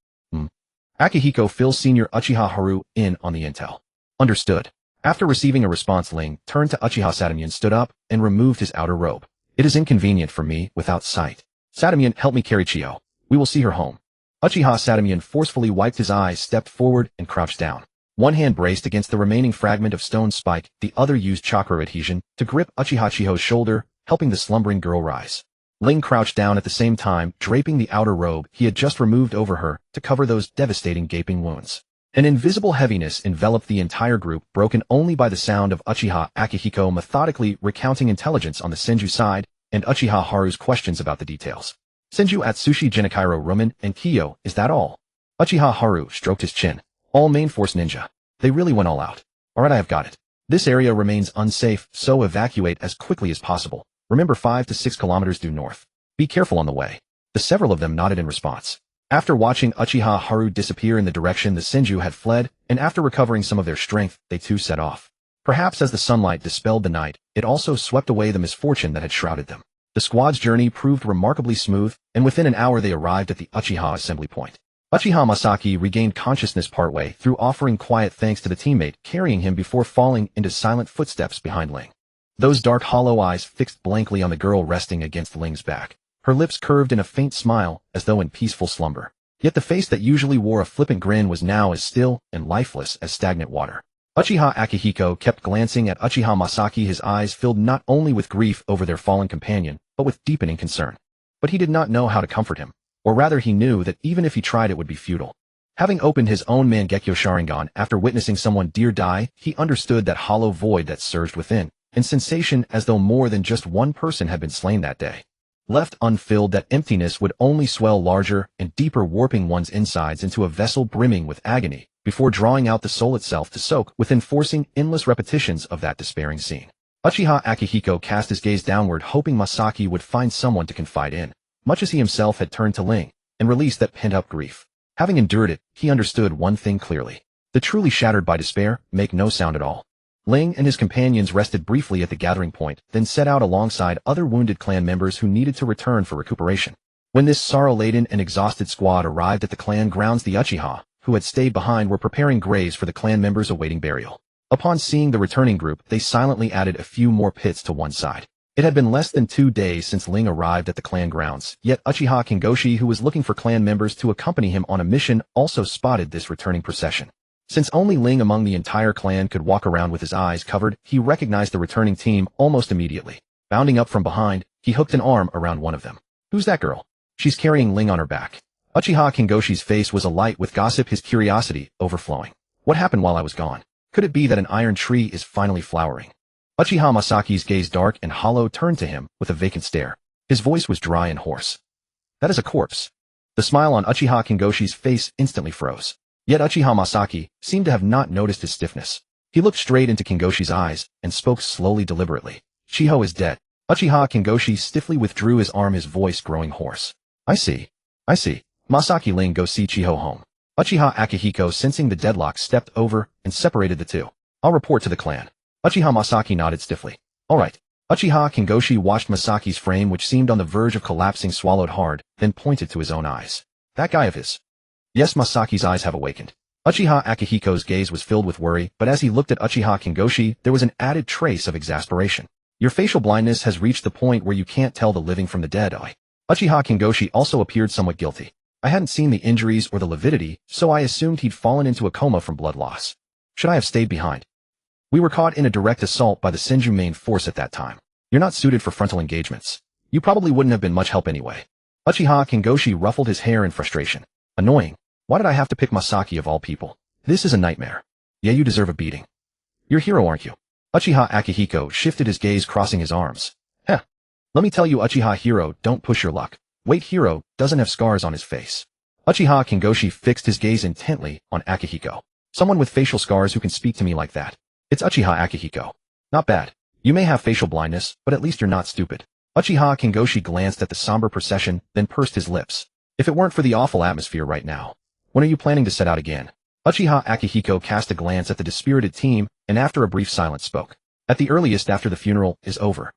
Akihiko fills Senior Uchiha Haru in on the intel. Understood. After receiving a response, Ling turned to Uchiha Satamian, stood up, and removed his outer robe. It is inconvenient for me without sight. Satamian, help me carry Chiho. We will see her home. Uchiha Satamian forcefully wiped his eyes, stepped forward, and crouched down. One hand braced against the remaining fragment of stone spike, the other used chakra adhesion to grip Uchiha Chiho's shoulder, helping the slumbering girl rise. Ling crouched down at the same time, draping the outer robe he had just removed over her to cover those devastating gaping wounds. An invisible heaviness enveloped the entire group, broken only by the sound of Uchiha Akihiko methodically recounting intelligence on the Senju side and Uchiha Haru's questions about the details. Senju Atsushi Genikairo Rumen and Kiyo, is that all? Uchiha Haru stroked his chin. All main force ninja. They really went all out. Alright, I have got it. This area remains unsafe, so evacuate as quickly as possible. Remember, 5 to 6 kilometers due north. Be careful on the way. The several of them nodded in response. After watching Uchiha Haru disappear in the direction the Senju had fled, and after recovering some of their strength, they too set off. Perhaps as the sunlight dispelled the night, it also swept away the misfortune that had shrouded them. The squad's journey proved remarkably smooth, and within an hour they arrived at the Uchiha assembly point. Uchiha Masaki regained consciousness partway through, offering quiet thanks to the teammate carrying him before falling into silent footsteps behind Ling. Those dark hollow eyes fixed blankly on the girl resting against Ling's back. Her lips curved in a faint smile, as though in peaceful slumber. Yet the face that usually wore a flippant grin was now as still and lifeless as stagnant water. Uchiha Akihiko kept glancing at Uchiha Masaki, his eyes filled not only with grief over their fallen companion, but with deepening concern. But he did not know how to comfort him. Or rather, he knew that even if he tried, it would be futile. Having opened his own Mangekyo Sharingan after witnessing someone dear die, he understood that hollow void that surged within, and sensation as though more than just one person had been slain that day. Left unfilled, that emptiness would only swell larger and deeper, warping one's insides into a vessel brimming with agony, before drawing out the soul itself to soak within, forcing endless repetitions of that despairing scene. Uchiha Akihiko cast his gaze downward, hoping Masaki would find someone to confide in, much as he himself had turned to Ling, and released that pent-up grief. Having endured it, he understood one thing clearly. The truly shattered by despair make no sound at all. Ling and his companions rested briefly at the gathering point, then set out alongside other wounded clan members who needed to return for recuperation. When this sorrow-laden and exhausted squad arrived at the clan grounds, the Uchiha, who had stayed behind, were preparing graves for the clan members awaiting burial. Upon seeing the returning group, they silently added a few more pits to one side. It had been less than 2 days since Ling arrived at the clan grounds, yet Uchiha Kingoshi, who was looking for clan members to accompany him on a mission, also spotted this returning procession. Since only Ling among the entire clan could walk around with his eyes covered, he recognized the returning team almost immediately. Bounding up from behind, he hooked an arm around one of them. Who's that girl? She's carrying Ling on her back. Uchiha Kingoshi's face was alight with gossip, his curiosity overflowing. What happened while I was gone? Could it be that an iron tree is finally flowering? Uchiha Masaki's gaze, dark and hollow, turned to him with a vacant stare. His voice was dry and hoarse. That is a corpse. The smile on Uchiha Kingoshi's face instantly froze. Yet Uchiha Masaki seemed to have not noticed his stiffness. He looked straight into Kingoshi's eyes and spoke slowly, deliberately. Chiho is dead. Uchiha Kingoshi stiffly withdrew his arm, his voice growing hoarse. I see. Masaki, Ling, go see Chiho home. Uchiha Akihiko, sensing the deadlock, stepped over and separated the two. I'll report to the clan. Uchiha Masaki nodded stiffly. All right. Uchiha Kingoshi watched Masaki's frame, which seemed on the verge of collapsing, swallowed hard, then pointed to his own eyes. That guy of his. Yes, Masaki's eyes have awakened. Uchiha Akihiko's gaze was filled with worry, but as he looked at Uchiha Kingoshi, there was an added trace of exasperation. Your facial blindness has reached the point where you can't tell the living from the dead. Uchiha Kingoshi also appeared somewhat guilty. I hadn't seen the injuries or the lividity, so I assumed he'd fallen into a coma from blood loss. Should I have stayed behind? We were caught in a direct assault by the Senju main force at that time. You're not suited for frontal engagements. You probably wouldn't have been much help anyway. Uchiha Kengoshi ruffled his hair in frustration. Annoying. Why did I have to pick Masaki of all people? This is a nightmare. Yeah, you deserve a beating. You're a hero, aren't you? Uchiha Akihiko shifted his gaze, crossing his arms. Heh. Let me tell you, Uchiha Hero, don't push your luck. Wait, Hero doesn't have scars on his face. Uchiha Kengoshi fixed his gaze intently on Akihiko. Someone with facial scars who can speak to me like that. It's Uchiha Akihiko. Not bad. You may have facial blindness, but at least you're not stupid. Uchiha Kengoshi glanced at the somber procession, then pursed his lips. If it weren't for the awful atmosphere right now. When are you planning to set out again? Uchiha Akihiko cast a glance at the dispirited team, and after a brief silence spoke. At the earliest after the funeral is over.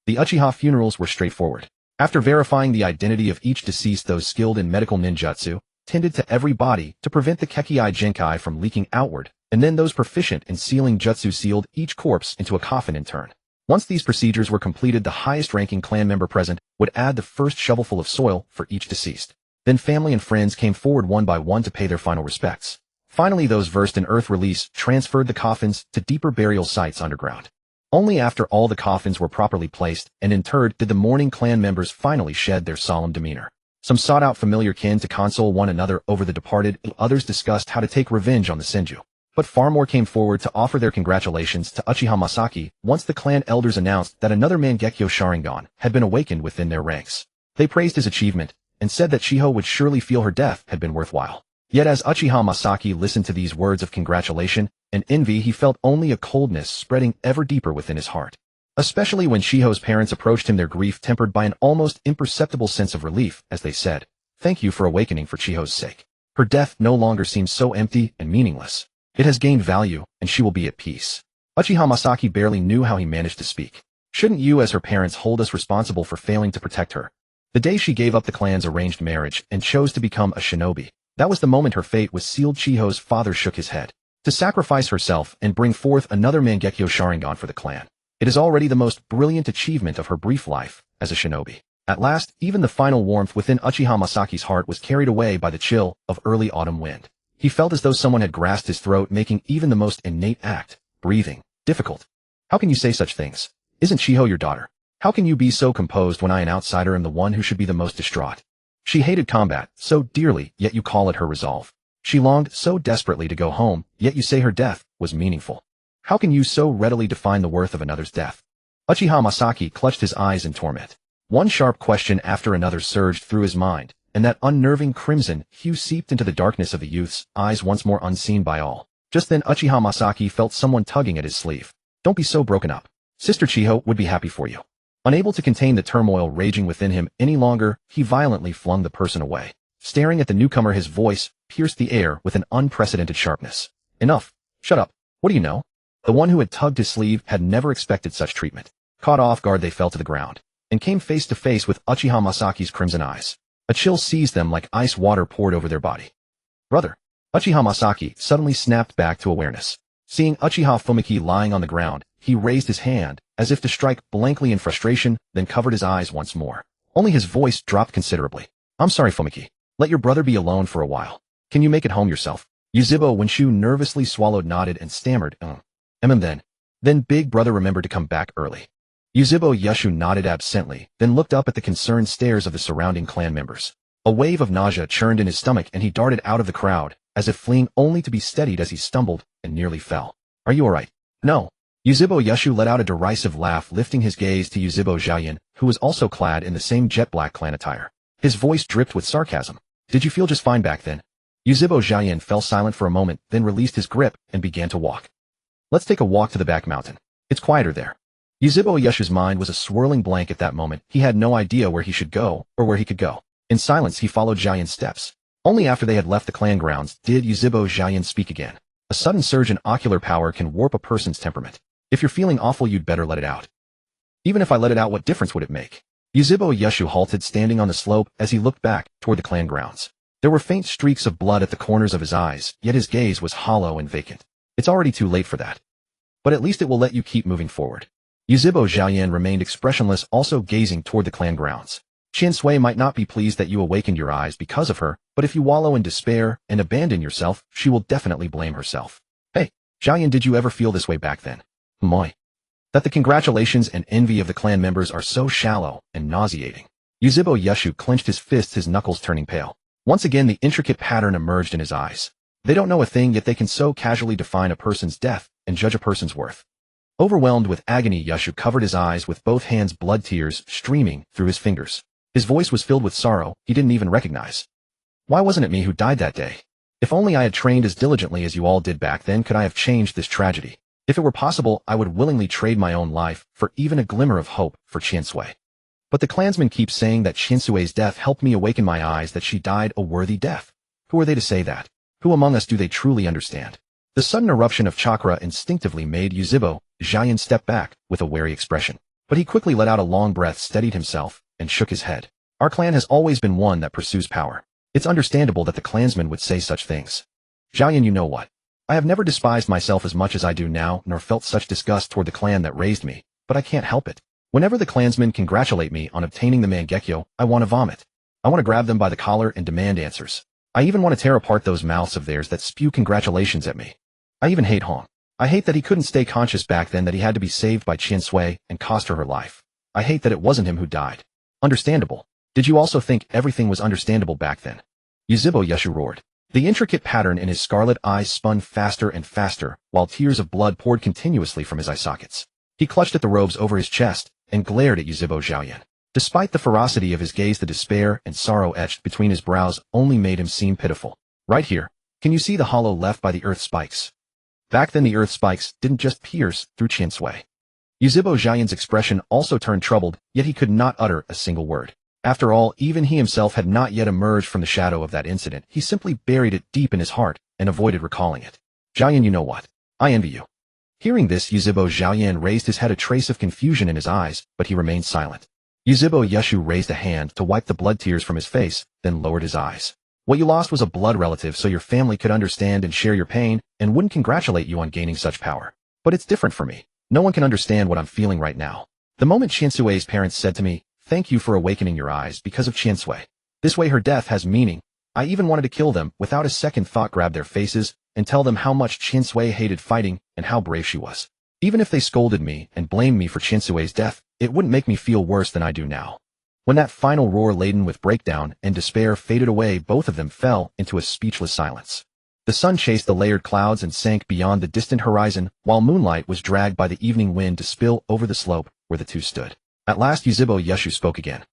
The Uchiha funerals were straightforward. After verifying the identity of each deceased, those skilled in medical ninjutsu tended to every body to prevent the Kekkei Genkai from leaking outward, and then those proficient in sealing jutsu sealed each corpse into a coffin in turn. Once these procedures were completed, the highest-ranking clan member present would add the first shovelful of soil for each deceased. Then family and friends came forward one by one to pay their final respects. Finally, those versed in earth release transferred the coffins to deeper burial sites underground. Only after all the coffins were properly placed and interred did the mourning clan members finally shed their solemn demeanor. Some sought out familiar kin to console one another over the departed, and others discussed how to take revenge on the Senju. But far more came forward to offer their congratulations to Uchiha Masaki once the clan elders announced that another Mangekyo Sharingan had been awakened within their ranks. They praised his achievement and said that Chiho would surely feel her death had been worthwhile. Yet as Uchiha Masaki listened to these words of congratulation and envy, he felt only a coldness spreading ever deeper within his heart. Especially when Chiho's parents approached him, their grief tempered by an almost imperceptible sense of relief as they said, "Thank you for awakening for Chiho's sake. Her death no longer seems so empty and meaningless. It has gained value, and she will be at peace." Uchiha Masaki barely knew how he managed to speak. "Shouldn't you as her parents hold us responsible for failing to protect her? The day she gave up the clan's arranged marriage and chose to become a shinobi, that was the moment her fate was sealed." Chiho's father shook his head. "To sacrifice herself and bring forth another Mangekyo Sharingan for the clan. It is already the most brilliant achievement of her brief life as a shinobi." At last, even the final warmth within Uchiha Masaki's heart was carried away by the chill of early autumn wind. He felt as though someone had grasped his throat, making even the most innate act, breathing, difficult. "How can you say such things? Isn't Chiho your daughter? How can you be so composed when I, an outsider, am the one who should be the most distraught? She hated combat so dearly, yet you call it her resolve. She longed so desperately to go home, yet you say her death was meaningful. How can you so readily define the worth of another's death?" Uchiha Masaki clutched his eyes in torment. One sharp question after another surged through his mind, and that unnerving crimson hue seeped into the darkness of the youth's eyes once more, unseen by all. Just then Uchiha Masaki felt someone tugging at his sleeve. "Don't be so broken up. Sister Chiho would be happy for you." Unable to contain the turmoil raging within him any longer, he violently flung the person away. Staring at the newcomer, his voice pierced the air with an unprecedented sharpness. "Enough. Shut up. What do you know?" The one who had tugged his sleeve had never expected such treatment. Caught off guard, they fell to the ground and came face to face with Uchiha Masaki's crimson eyes. A chill seized them like ice water poured over their body. "Brother!" Uchiha Masaki suddenly snapped back to awareness. Seeing Uchiha Fumiki lying on the ground, he raised his hand, as if to strike blankly in frustration, then covered his eyes once more. Only his voice dropped considerably. "I'm sorry, Fumiki. Let your brother be alone for a while. Can you make it home yourself?" Yuzhibo Wenshu nervously swallowed, nodded, and stammered, Then big brother remembered to come back early." Yuzhibo Yushu nodded absently, then looked up at the concerned stares of the surrounding clan members. A wave of nausea churned in his stomach, and he darted out of the crowd, as if fleeing, only to be steadied as he stumbled and nearly fell. "Are you alright?" "No." Yuzhibo Yushu let out a derisive laugh, lifting his gaze to Yuzhibo Zhaoyan, who was also clad in the same jet black clan attire. His voice dripped with sarcasm. "Did you feel just fine back then?" Yuzhibo Zhaoyan fell silent for a moment, then released his grip and began to walk. "Let's take a walk to the back mountain. It's quieter there." Yuzhibo Yushu's mind was a swirling blank at that moment. He had no idea where he should go or where he could go. In silence, he followed Zhaoyan's steps. Only after they had left the clan grounds did Yuzhibo Zhaoyan speak again. "A sudden surge in ocular power can warp a person's temperament. If you're feeling awful, you'd better let it out." "Even if I let it out, what difference would it make?" Yuzhibo Yushu halted, standing on the slope as he looked back toward the clan grounds. There were faint streaks of blood at the corners of his eyes, yet his gaze was hollow and vacant. "It's already too late for that. But at least it will let you keep moving forward." Yuzhibo Zhaoyan remained expressionless, also gazing toward the clan grounds. "Qian Sui might not be pleased that you awakened your eyes because of her, but if you wallow in despair and abandon yourself, she will definitely blame herself." "Hey, Xiaoyan, did you ever feel this way back then? Moi. That the congratulations and envy of the clan members are so shallow and nauseating. Yuzhibo Yushu clenched his fists, his knuckles turning pale. Once again the intricate pattern emerged in his eyes. They don't know a thing, yet they can so casually define a person's death and judge a person's worth. Overwhelmed with agony, Yushu covered his eyes with both hands, blood tears streaming through his fingers. His voice was filled with sorrow he didn't even recognize. Why wasn't it me who died that day? If only I had trained as diligently as you all did back then, could I have changed this tragedy. If it were possible, I would willingly trade my own life for even a glimmer of hope for Qiansui. But the clansmen keep saying that Qiansui's death helped me awaken my eyes, that she died a worthy death. Who are they to say that? Who among us do they truly understand? The sudden eruption of chakra instinctively made Yuzhibo Xiaoyan step back with a wary expression. But he quickly let out a long breath, steadied himself, and shook his head. Our clan has always been one that pursues power. It's understandable that the clansmen would say such things. Xiaoyan, you know what? I have never despised myself as much as I do now, nor felt such disgust toward the clan that raised me, but I can't help it. Whenever the clansmen congratulate me on obtaining the Mangekyo, I want to vomit. I want to grab them by the collar and demand answers. I even want to tear apart those mouths of theirs that spew congratulations at me. I even hate Hong. I hate that he couldn't stay conscious back then, that he had to be saved by Qiansui and cost her life. I hate that it wasn't him who died. Understandable. Did you also think everything was understandable back then? Yuzhibo Yushu roared. The intricate pattern in his scarlet eyes spun faster and faster, while tears of blood poured continuously from his eye sockets. He clutched at the robes over his chest and glared at Yuzhibo Xiaoyan. Despite the ferocity of his gaze, the despair and sorrow etched between his brows only made him seem pitiful. Right here, can you see the hollow left by the earth spikes? Back then the earth spikes didn't just pierce through Qiansui. Yuzhibo Xiaoyan's expression also turned troubled, yet he could not utter a single word. After all, even he himself had not yet emerged from the shadow of that incident. He simply buried it deep in his heart and avoided recalling it. Xiaoyan, you know what? I envy you. Hearing this, Yuzhibo Xiaoyan raised his head, a trace of confusion in his eyes, but he remained silent. Yuzhibo Yushu raised a hand to wipe the blood tears from his face, then lowered his eyes. What you lost was a blood relative, so your family could understand and share your pain, and wouldn't congratulate you on gaining such power. But it's different for me. No one can understand what I'm feeling right now. The moment Qiansui's parents said to me, "Thank you for awakening your eyes because of Qiansui. This way her death has meaning," I even wanted to kill them without a second thought, grab their faces, and tell them how much Qiansui hated fighting and how brave she was. Even if they scolded me and blamed me for Qiansui's death, it wouldn't make me feel worse than I do now. When that final roar laden with breakdown and despair faded away, both of them fell into a speechless silence. The sun chased the layered clouds and sank beyond the distant horizon, while moonlight was dragged by the evening wind to spill over the slope where the two stood. At last Yuzhibo Yushu spoke again.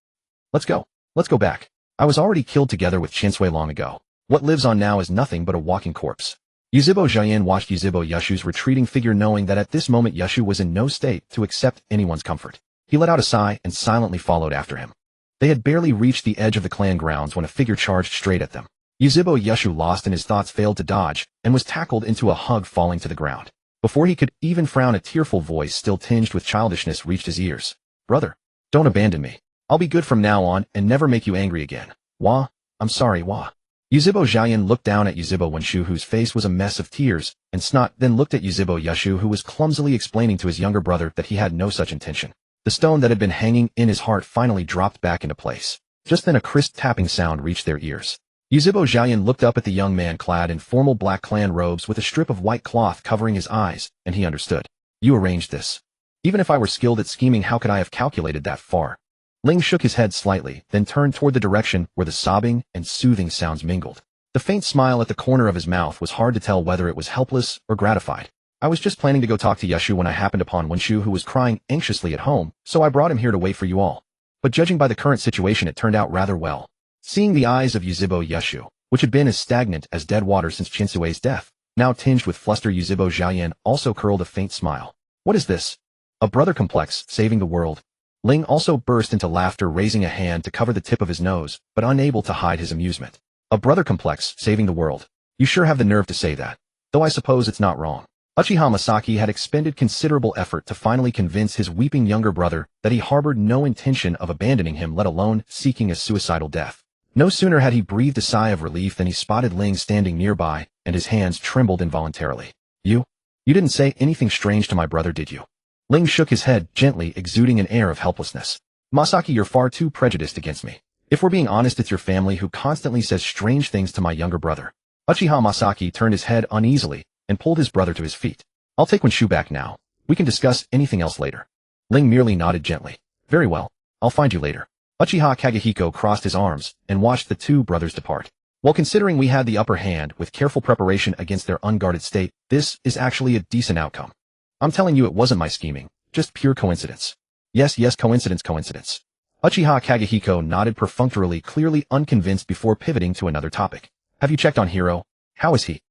Let's go. Let's go back. I was already killed together with Qiansui long ago. What lives on now is nothing but a walking corpse. Yuzhibo Xiaoyan watched Yuzhibo Yushu's retreating figure, knowing that at this moment Yushu was in no state to accept anyone's comfort. He let out a sigh and silently followed after him. They had barely reached the edge of the clan grounds when a figure charged straight at them. Yuzhibo Yushu, lost in his thoughts, failed to dodge and was tackled into a hug, falling to the ground. Before he could even frown, a tearful voice, still tinged with childishness, reached his ears. "Brother, don't abandon me. I'll be good from now on and never make you angry again. Wah, I'm sorry, wah." Yuzhibo Xiaoyan looked down at Yuzhibo Wenshu, whose face was a mess of tears and snot, then looked at Yuzhibo Yushu, who was clumsily explaining to his younger brother that he had no such intention. The stone that had been hanging in his heart finally dropped back into place. Just then a crisp tapping sound reached their ears. Yuzhibo Xiaoyan looked up at the young man clad in formal black clan robes with a strip of white cloth covering his eyes, and he understood. "You arranged this. Even if I were skilled at scheming, how could I have calculated that far?" Ling shook his head slightly, then turned toward the direction where the sobbing and soothing sounds mingled. The faint smile at the corner of his mouth was hard to tell whether it was helpless or gratified. "I was just planning to go talk to Yushu when I happened upon Wenshu, who was crying anxiously at home, so I brought him here to wait for you all. But judging by the current situation, it turned out rather well." Seeing the eyes of Yuzhibo Yushu, which had been as stagnant as dead water since Qiansui's death, now tinged with fluster, Yuzhibo Xiaoyan also curled a faint smile. "What is this? A brother complex saving the world?" Ling also burst into laughter, raising a hand to cover the tip of his nose, but unable to hide his amusement. "A brother complex saving the world? You sure have the nerve to say that. Though I suppose it's not wrong." Uchiha Masaki had expended considerable effort to finally convince his weeping younger brother that he harbored no intention of abandoning him, let alone seeking a suicidal death. No sooner had he breathed a sigh of relief than he spotted Ling standing nearby, and his hands trembled involuntarily. You didn't say anything strange to my brother, did you?" Ling shook his head gently, exuding an air of helplessness. "Masaki, you're far too prejudiced against me. If we're being honest, it's your family who constantly says strange things to my younger brother." Uchiha Masaki turned his head uneasily and pulled his brother to his feet. I'll take Wenshu back now. We can discuss anything else later. Ling merely nodded gently. Very well. I'll find you later. Uchiha Kagehiko crossed his arms and watched the two brothers depart. Well, considering we had the upper hand with careful preparation against their unguarded state, this is actually a decent outcome. I'm telling you, it wasn't my scheming, just pure coincidence. Yes, coincidence. Uchiha Kagehiko nodded perfunctorily, clearly unconvinced before pivoting to another topic. Have you checked on Hiro? How is he?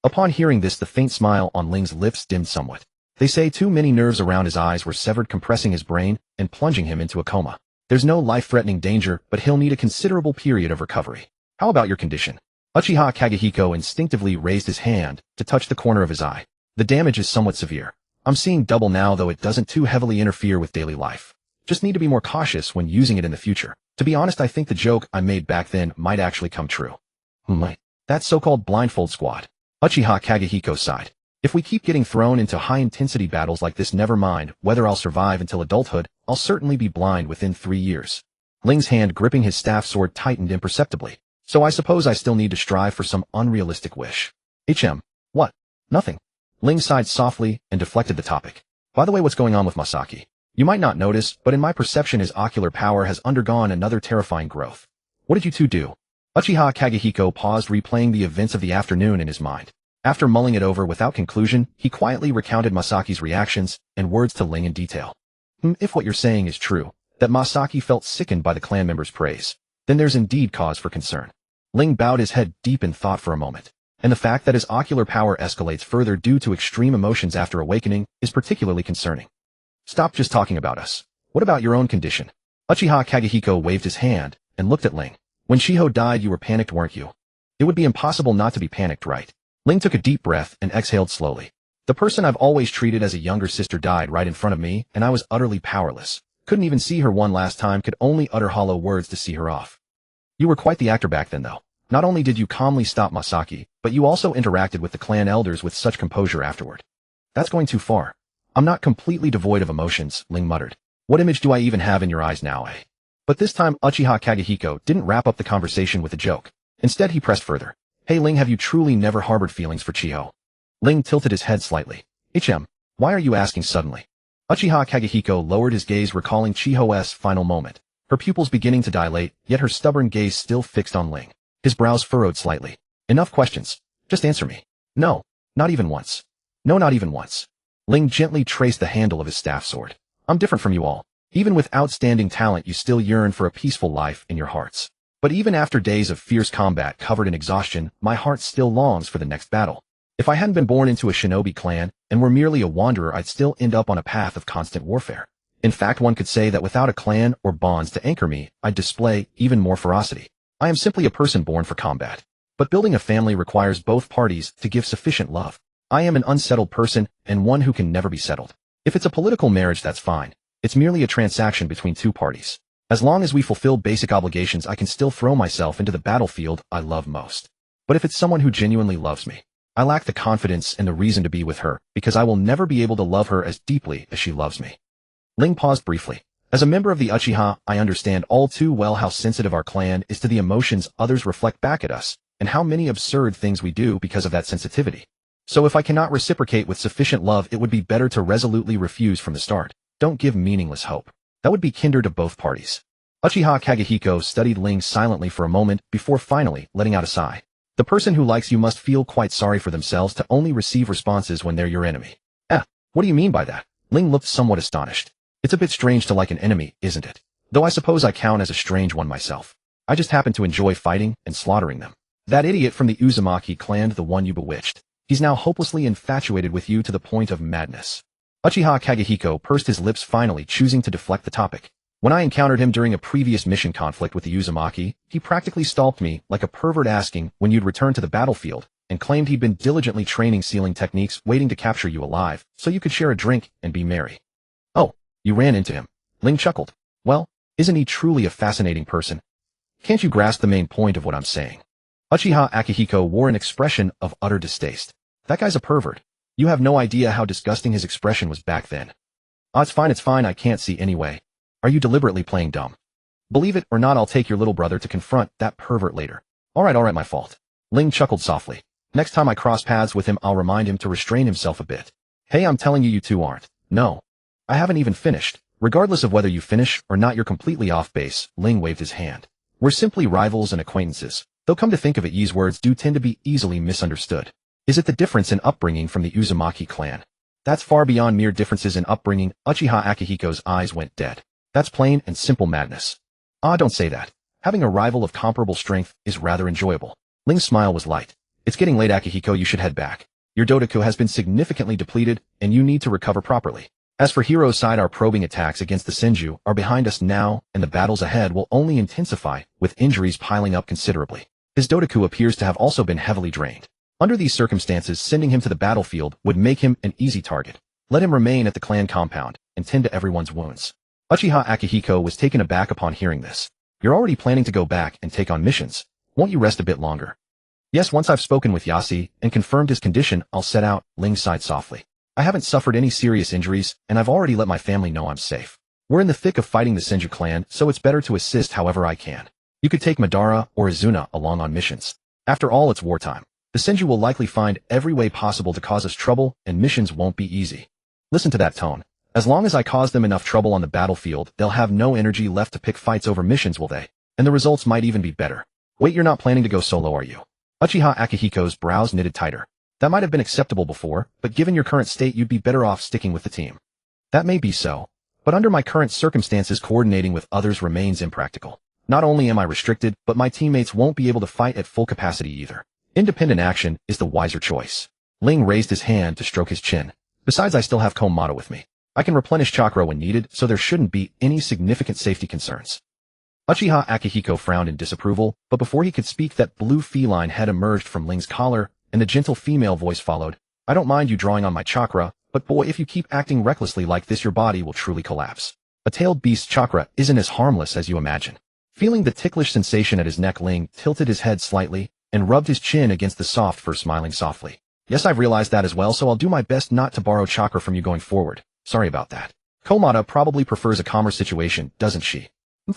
Upon hearing this, the faint smile on Ling's lips dimmed somewhat. They say too many nerves around his eyes were severed, compressing his brain and plunging him into a coma. There's no life-threatening danger, but he'll need a considerable period of recovery. How about your condition? Uchiha Kagehiko instinctively raised his hand to touch the corner of his eye. The damage is somewhat severe. I'm seeing double now, though it doesn't too heavily interfere with daily life. Just need to be more cautious when using it in the future. To be honest, I think the joke I made back then might actually come true. That so-called blindfold squad. Uchiha Kagehiko sighed. If we keep getting thrown into high-intensity battles like this, never mind whether I'll survive until adulthood, I'll certainly be blind within 3 years. Ling's hand gripping his staff sword tightened imperceptibly. So I suppose I still need to strive for some unrealistic wish. What? Nothing. Ling sighed softly and deflected the topic. By the way, what's going on with Masaki? You might not notice, but in my perception his ocular power has undergone another terrifying growth. What did you two do? Uchiha Kagehiko paused, replaying the events of the afternoon in his mind. After mulling it over without conclusion, he quietly recounted Masaki's reactions and words to Ling in detail. If what you're saying is true, that Masaki felt sickened by the clan members' praise, then there's indeed cause for concern. Ling bowed his head deep in thought for a moment, and the fact that his ocular power escalates further due to extreme emotions after awakening is particularly concerning. Stop just talking about us. What about your own condition? Uchiha Kagehiko waved his hand and looked at Ling. When Shiho died, you were panicked, weren't you? It would be impossible not to be panicked, right? Ling took a deep breath and exhaled slowly. The person I've always treated as a younger sister died right in front of me, and I was utterly powerless. Couldn't even see her one last time, could only utter hollow words to see her off. You were quite the actor back then, though. Not only did you calmly stop Masaki, but you also interacted with the clan elders with such composure afterward. That's going too far. I'm not completely devoid of emotions, Ling muttered. What image do I even have in your eyes now, eh? But this time Uchiha Kagehiko didn't wrap up the conversation with a joke. Instead he pressed further. Hey Ling, have you truly never harbored feelings for Chiho? Ling tilted his head slightly. Why are you asking suddenly? Uchiha Kagehiko lowered his gaze, recalling Chiho's final moment. Her pupils beginning to dilate, yet her stubborn gaze still fixed on Ling. His brows furrowed slightly. Enough questions. Just answer me. No, not even once. No, not even once. Ling gently traced the handle of his staff sword. I'm different from you all. Even with outstanding talent, you still yearn for a peaceful life in your hearts. But even after days of fierce combat covered in exhaustion, my heart still longs for the next battle. If I hadn't been born into a shinobi clan and were merely a wanderer, I'd still end up on a path of constant warfare. In fact, one could say that without a clan or bonds to anchor me, I'd display even more ferocity. I am simply a person born for combat. But building a family requires both parties to give sufficient love. I am an unsettled person and one who can never be settled. If it's a political marriage, that's fine. It's merely a transaction between two parties. As long as we fulfill basic obligations, I can still throw myself into the battlefield I love most. But if it's someone who genuinely loves me, I lack the confidence and the reason to be with her, because I will never be able to love her as deeply as she loves me. Ling paused briefly. As a member of the Uchiha, I understand all too well how sensitive our clan is to the emotions others reflect back at us, and how many absurd things we do because of that sensitivity. So if I cannot reciprocate with sufficient love, it would be better to resolutely refuse from the start. Don't give meaningless hope. That would be kinder to both parties. Uchiha Kagehiko studied Ling silently for a moment before finally letting out a sigh. The person who likes you must feel quite sorry for themselves to only receive responses when they're your enemy. What do you mean by that? Ling looked somewhat astonished. It's a bit strange to like an enemy, isn't it? Though I suppose I count as a strange one myself. I just happen to enjoy fighting and slaughtering them. That idiot from the Uzumaki clan, the one you bewitched. He's now hopelessly infatuated with you to the point of madness. Uchiha Kagehiko pursed his lips, finally choosing to deflect the topic. When I encountered him during a previous mission conflict with the Uzumaki, he practically stalked me like a pervert, asking when you'd return to the battlefield, and claimed he'd been diligently training sealing techniques, waiting to capture you alive, so you could share a drink and be merry. Oh, you ran into him. Ling chuckled. Well, isn't he truly a fascinating person? Can't you grasp the main point of what I'm saying? Uchiha Akihiko wore an expression of utter distaste. That guy's a pervert. You have no idea how disgusting his expression was back then. It's fine, I can't see anyway. Are you deliberately playing dumb? Believe it or not, I'll take your little brother to confront that pervert later. Alright, my fault. Ling chuckled softly. Next time I cross paths with him, I'll remind him to restrain himself a bit. Hey, I'm telling you, you two aren't. No. I haven't even finished. Regardless of whether you finish or not, you're completely off base. Ling waved his hand. We're simply rivals and acquaintances. Though come to think of it, Yi's words do tend to be easily misunderstood. Is it the difference in upbringing from the Uzumaki clan? That's far beyond mere differences in upbringing. Uchiha Akihiko's eyes went dead. That's plain and simple madness. Ah, don't say that. Having a rival of comparable strength is rather enjoyable. Ling's smile was light. It's getting late, Akihiko, you should head back. Your Dodoku has been significantly depleted, and you need to recover properly. As for Hiro's side, our probing attacks against the Senju are behind us now, and the battles ahead will only intensify, with injuries piling up considerably. His Dodoku appears to have also been heavily drained. Under these circumstances, sending him to the battlefield would make him an easy target. Let him remain at the clan compound, and tend to everyone's wounds. Uchiha Akihiko was taken aback upon hearing this. You're already planning to go back and take on missions. Won't you rest a bit longer? Yes, once I've spoken with Yasi and confirmed his condition, I'll set out. Ling sighed softly. I haven't suffered any serious injuries, and I've already let my family know I'm safe. We're in the thick of fighting the Senju clan, so it's better to assist however I can. You could take Madara or Izuna along on missions. After all, it's wartime. The Senju will likely find every way possible to cause us trouble, and missions won't be easy. Listen to that tone. As long as I cause them enough trouble on the battlefield, they'll have no energy left to pick fights over missions, will they? And the results might even be better. Wait, you're not planning to go solo, are you? Uchiha Akihiko's brows knitted tighter. That might have been acceptable before, but given your current state, you'd be better off sticking with the team. That may be so, but under my current circumstances, coordinating with others remains impractical. Not only am I restricted, but my teammates won't be able to fight at full capacity either. Independent action is the wiser choice. Ling raised his hand to stroke his chin. Besides, I still have Komodo with me. I can replenish chakra when needed, so there shouldn't be any significant safety concerns. Uchiha Akihiko frowned in disapproval, but before he could speak, that blue feline head emerged from Ling's collar, and the gentle female voice followed. I don't mind you drawing on my chakra, but boy, if you keep acting recklessly like this, your body will truly collapse. A tailed beast's chakra isn't as harmless as you imagine. Feeling the ticklish sensation at his neck, Ling tilted his head slightly and rubbed his chin against the soft fur, smiling softly. Yes, I've realized that as well, so I'll do my best not to borrow chakra from you going forward. Sorry about that. Komodo probably prefers a calmer situation, doesn't she?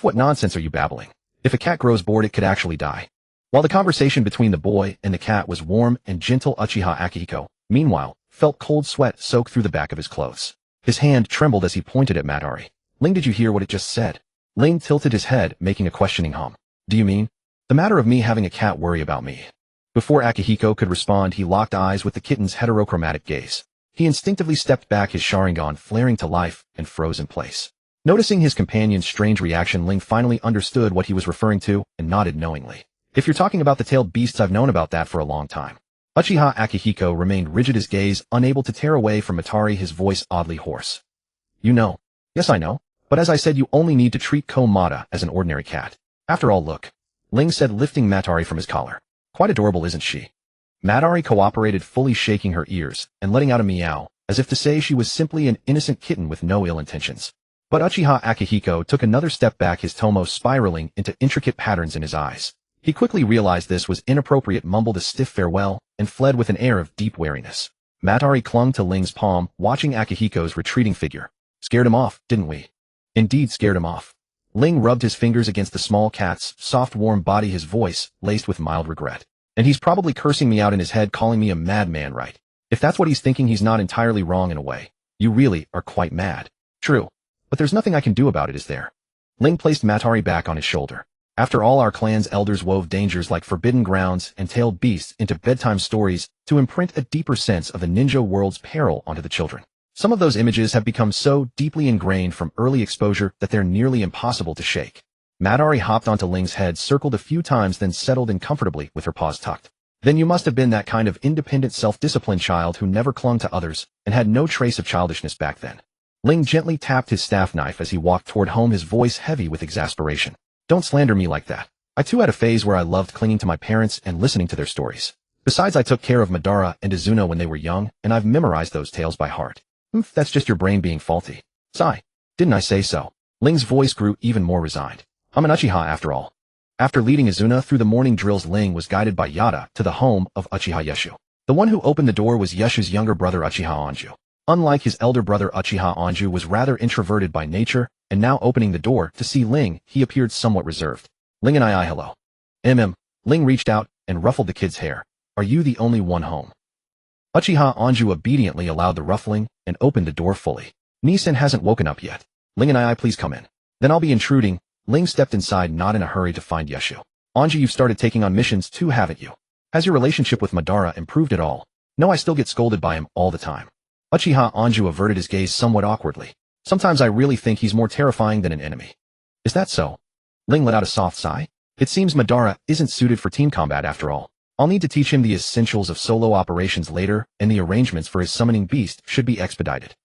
What nonsense are you babbling? If a cat grows bored, it could actually die. While the conversation between the boy and the cat was warm and gentle, Uchiha Akihiko, meanwhile, felt cold sweat soak through the back of his clothes. His hand trembled as he pointed at Madari. Ling, did you hear what it just said? Ling tilted his head, making a questioning hum. Do you mean? The matter of me having a cat worry about me? Before Akihiko could respond, he locked eyes with the kitten's heterochromatic gaze. He instinctively stepped back, his Sharingan flaring to life, and froze in place. Noticing his companion's strange reaction, Ling finally understood what he was referring to and nodded knowingly. If you're talking about the tailed beasts, I've known about that for a long time. Uchiha Akihiko remained rigid, his gaze unable to tear away from Matari, his voice oddly hoarse. You know. Yes, I know. But as I said, you only need to treat Komodo as an ordinary cat. After all, look. Ling said, lifting Matari from his collar. Quite adorable, isn't she? Matari cooperated, fully shaking her ears and letting out a meow, as if to say she was simply an innocent kitten with no ill intentions. But Uchiha Akihiko took another step back, his tomo spiraling into intricate patterns in his eyes. He quickly realized this was inappropriate, mumbled a stiff farewell, and fled with an air of deep wariness. Matari clung to Ling's palm, watching Akihiko's retreating figure. Scared him off, didn't we? Indeed, scared him off. Ling rubbed his fingers against the small cat's soft, warm body, his voice laced with mild regret. And he's probably cursing me out in his head, calling me a madman, right? If that's what he's thinking, he's not entirely wrong in a way. You really are quite mad. True. But there's nothing I can do about it, is there? Ling placed Matari back on his shoulder. After all, our clan's elders wove dangers like forbidden grounds and tailed beasts into bedtime stories to imprint a deeper sense of the ninja world's peril onto the children. Some of those images have become so deeply ingrained from early exposure that they're nearly impossible to shake. Matari hopped onto Ling's head, circled a few times, then settled in comfortably with her paws tucked. Then you must have been that kind of independent, self-disciplined child who never clung to others and had no trace of childishness back then. Ling gently tapped his staff knife as he walked toward home, his voice heavy with exasperation. Don't slander me like that. I too had a phase where I loved clinging to my parents and listening to their stories. Besides, I took care of Madara and Izuna when they were young, and I've memorized those tales by heart. That's just your brain being faulty. Sigh. Didn't I say so? Ling's voice grew even more resigned. I'm an Uchiha after all. After leading Izuna through the morning drills, Ling was guided by Yada to the home of Uchiha Yeshu. The one who opened the door was Yeshu's younger brother, Uchiha Anju. Unlike his elder brother, Uchiha Anju was rather introverted by nature, and now opening the door to see Ling, he appeared somewhat reserved. Ling and I hello. Ling reached out and ruffled the kid's hair. are you the only one home? Uchiha Anju obediently allowed the ruffling and opened the door fully. Ni-san hasn't woken up yet. Ling and I please come in. Then I'll be intruding. Ling stepped inside, not in a hurry to find Yeshu. Anju, you've started taking on missions too, haven't you? Has your relationship with Madara improved at all? No, I still get scolded by him all the time. Uchiha Anju averted his gaze somewhat awkwardly. Sometimes I really think he's more terrifying than an enemy. Is that so? Ling let out a soft sigh. It seems Madara isn't suited for team combat after all. I'll need to teach him the essentials of solo operations later, and the arrangements for his summoning beast should be expedited.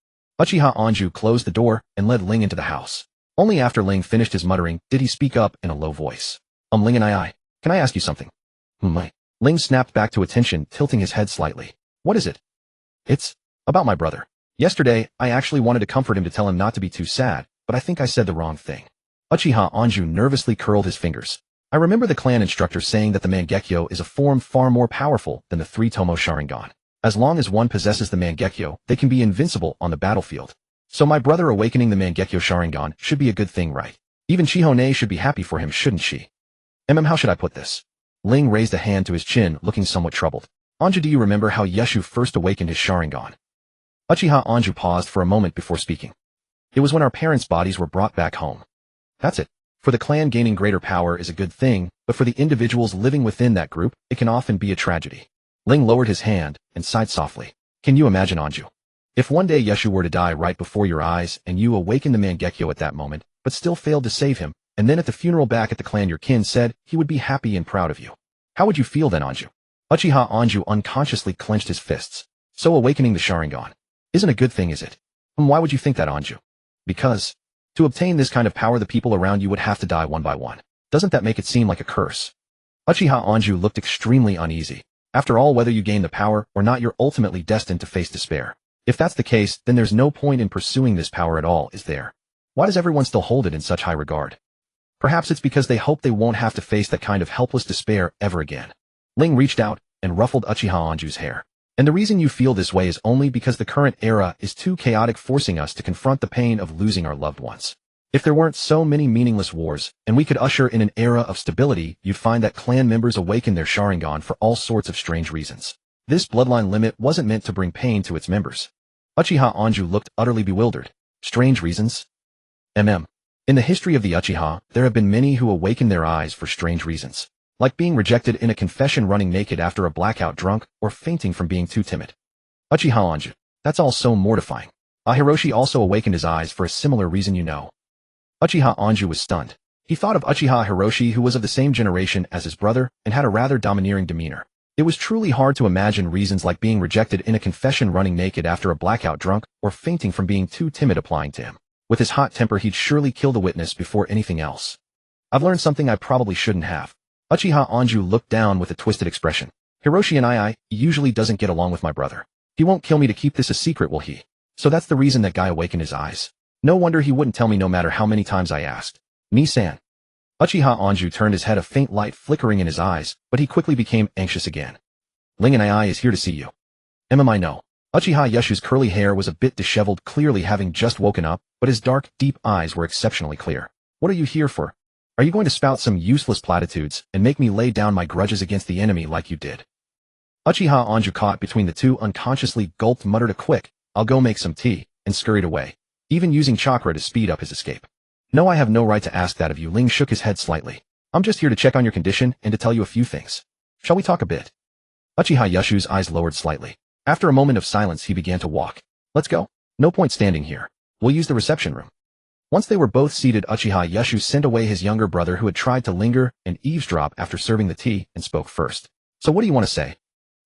Uchiha Anju closed the door and led Ling into the house. Only after Ling finished his muttering did he speak up in a low voice. Ling and I, can I ask you something? Ling snapped back to attention, tilting his head slightly. What is it? It's about my brother. Yesterday, I actually wanted to comfort him to tell him not to be too sad, but I think I said the wrong thing. Uchiha Anju nervously curled his fingers. I remember the clan instructor saying that the Mangekyo is a form far more powerful than the 3-Tomo Sharingan. As long as one possesses the Mangekyo, they can be invincible on the battlefield. So my brother awakening the Mangekyo Sharingan should be a good thing, right? Even Chihone should be happy for him, shouldn't she? How should I put this? Ling raised a hand to his chin, looking somewhat troubled. Anju, do you remember how Yeshu first awakened his Sharingan? Uchiha Anju paused for a moment before speaking. It was when our parents' bodies were brought back home. That's it. For the clan, gaining greater power is a good thing, but for the individuals living within that group, it can often be a tragedy. Ling lowered his hand and sighed softly. Can you imagine, Anju? If one day Yeshu were to die right before your eyes and you awakened the Mangekyo at that moment, but still failed to save him, and then at the funeral back at the clan your kin said he would be happy and proud of you. How would you feel then, Anju? Uchiha Anju unconsciously clenched his fists. So awakening the Sharingan isn't a good thing, is it? Why would you think that, Anju? Because to obtain this kind of power, the people around you would have to die one by one. Doesn't that make it seem like a curse? Uchiha Anju looked extremely uneasy. After all, whether you gain the power or not, you're ultimately destined to face despair. If that's the case, then there's no point in pursuing this power at all, is there? Why does everyone still hold it in such high regard? Perhaps it's because they hope they won't have to face that kind of helpless despair ever again. Ling reached out and ruffled Uchiha Anju's hair. And the reason you feel this way is only because the current era is too chaotic, forcing us to confront the pain of losing our loved ones. If there weren't so many meaningless wars, and we could usher in an era of stability, you'd find that clan members awaken their Sharingan for all sorts of strange reasons. This bloodline limit wasn't meant to bring pain to its members. Uchiha Anju looked utterly bewildered. Strange reasons? In the history of the Uchiha, there have been many who awaken their eyes for strange reasons. Like being rejected in a confession, running naked after a blackout drunk, or fainting from being too timid. Uchiha Anju, that's all so mortifying. Hiroshi also awakened his eyes for a similar reason, you know. Uchiha Anju was stunned. He thought of Uchiha Hiroshi, who was of the same generation as his brother, and had a rather domineering demeanor. It was truly hard to imagine reasons like being rejected in a confession, running naked after a blackout drunk, or fainting from being too timid applying to him. With his hot temper, he'd surely kill the witness before anything else. I've learned something I probably shouldn't have. Uchiha Anju looked down with a twisted expression. Hiroshi and I usually doesn't get along with my brother. He won't kill me to keep this a secret, will he? So that's the reason that guy awakened his eyes. No wonder he wouldn't tell me no matter how many times I asked. Ni-san. Uchiha Anju turned his head, a faint light flickering in his eyes, but he quickly became anxious again. Ling and I is here to see you. I know. Uchiha Yeshu's curly hair was a bit disheveled, clearly having just woken up, but his dark, deep eyes were exceptionally clear. What are you here for? Are you going to spout some useless platitudes and make me lay down my grudges against the enemy like you did? Uchiha Anju, caught between the two, unconsciously gulped, muttered a quick, I'll go make some tea, and scurried away, even using chakra to speed up his escape. No, I have no right to ask that of you. Ling shook his head slightly. I'm just here to check on your condition and to tell you a few things. Shall we talk a bit? Uchiha Yeshu's eyes lowered slightly. After a moment of silence, he began to walk. Let's go. No point standing here. We'll use the reception room. Once they were both seated, Uchiha Yeshu sent away his younger brother, who had tried to linger and eavesdrop after serving the tea, and spoke first. So what do you want to say?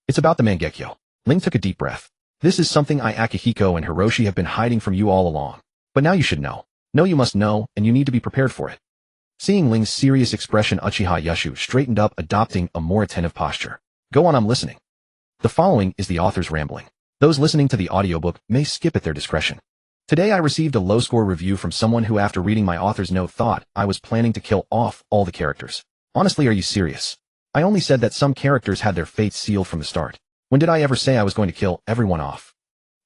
It's about the Mangekyo. Ling took a deep breath. This is something Akihiko and Hiroshi have been hiding from you all along. But now you should know. No, you must know, and you need to be prepared for it. Seeing Ling's serious expression, Uchiha Yeshu straightened up, adopting a more attentive posture. Go on, I'm listening. The following is the author's rambling. Those listening to the audiobook may skip at their discretion. Today I received a low-score review from someone who, after reading my author's note, thought I was planning to kill off all the characters. Honestly, are you serious? I only said that some characters had their fates sealed from the start. When did I ever say I was going to kill everyone off?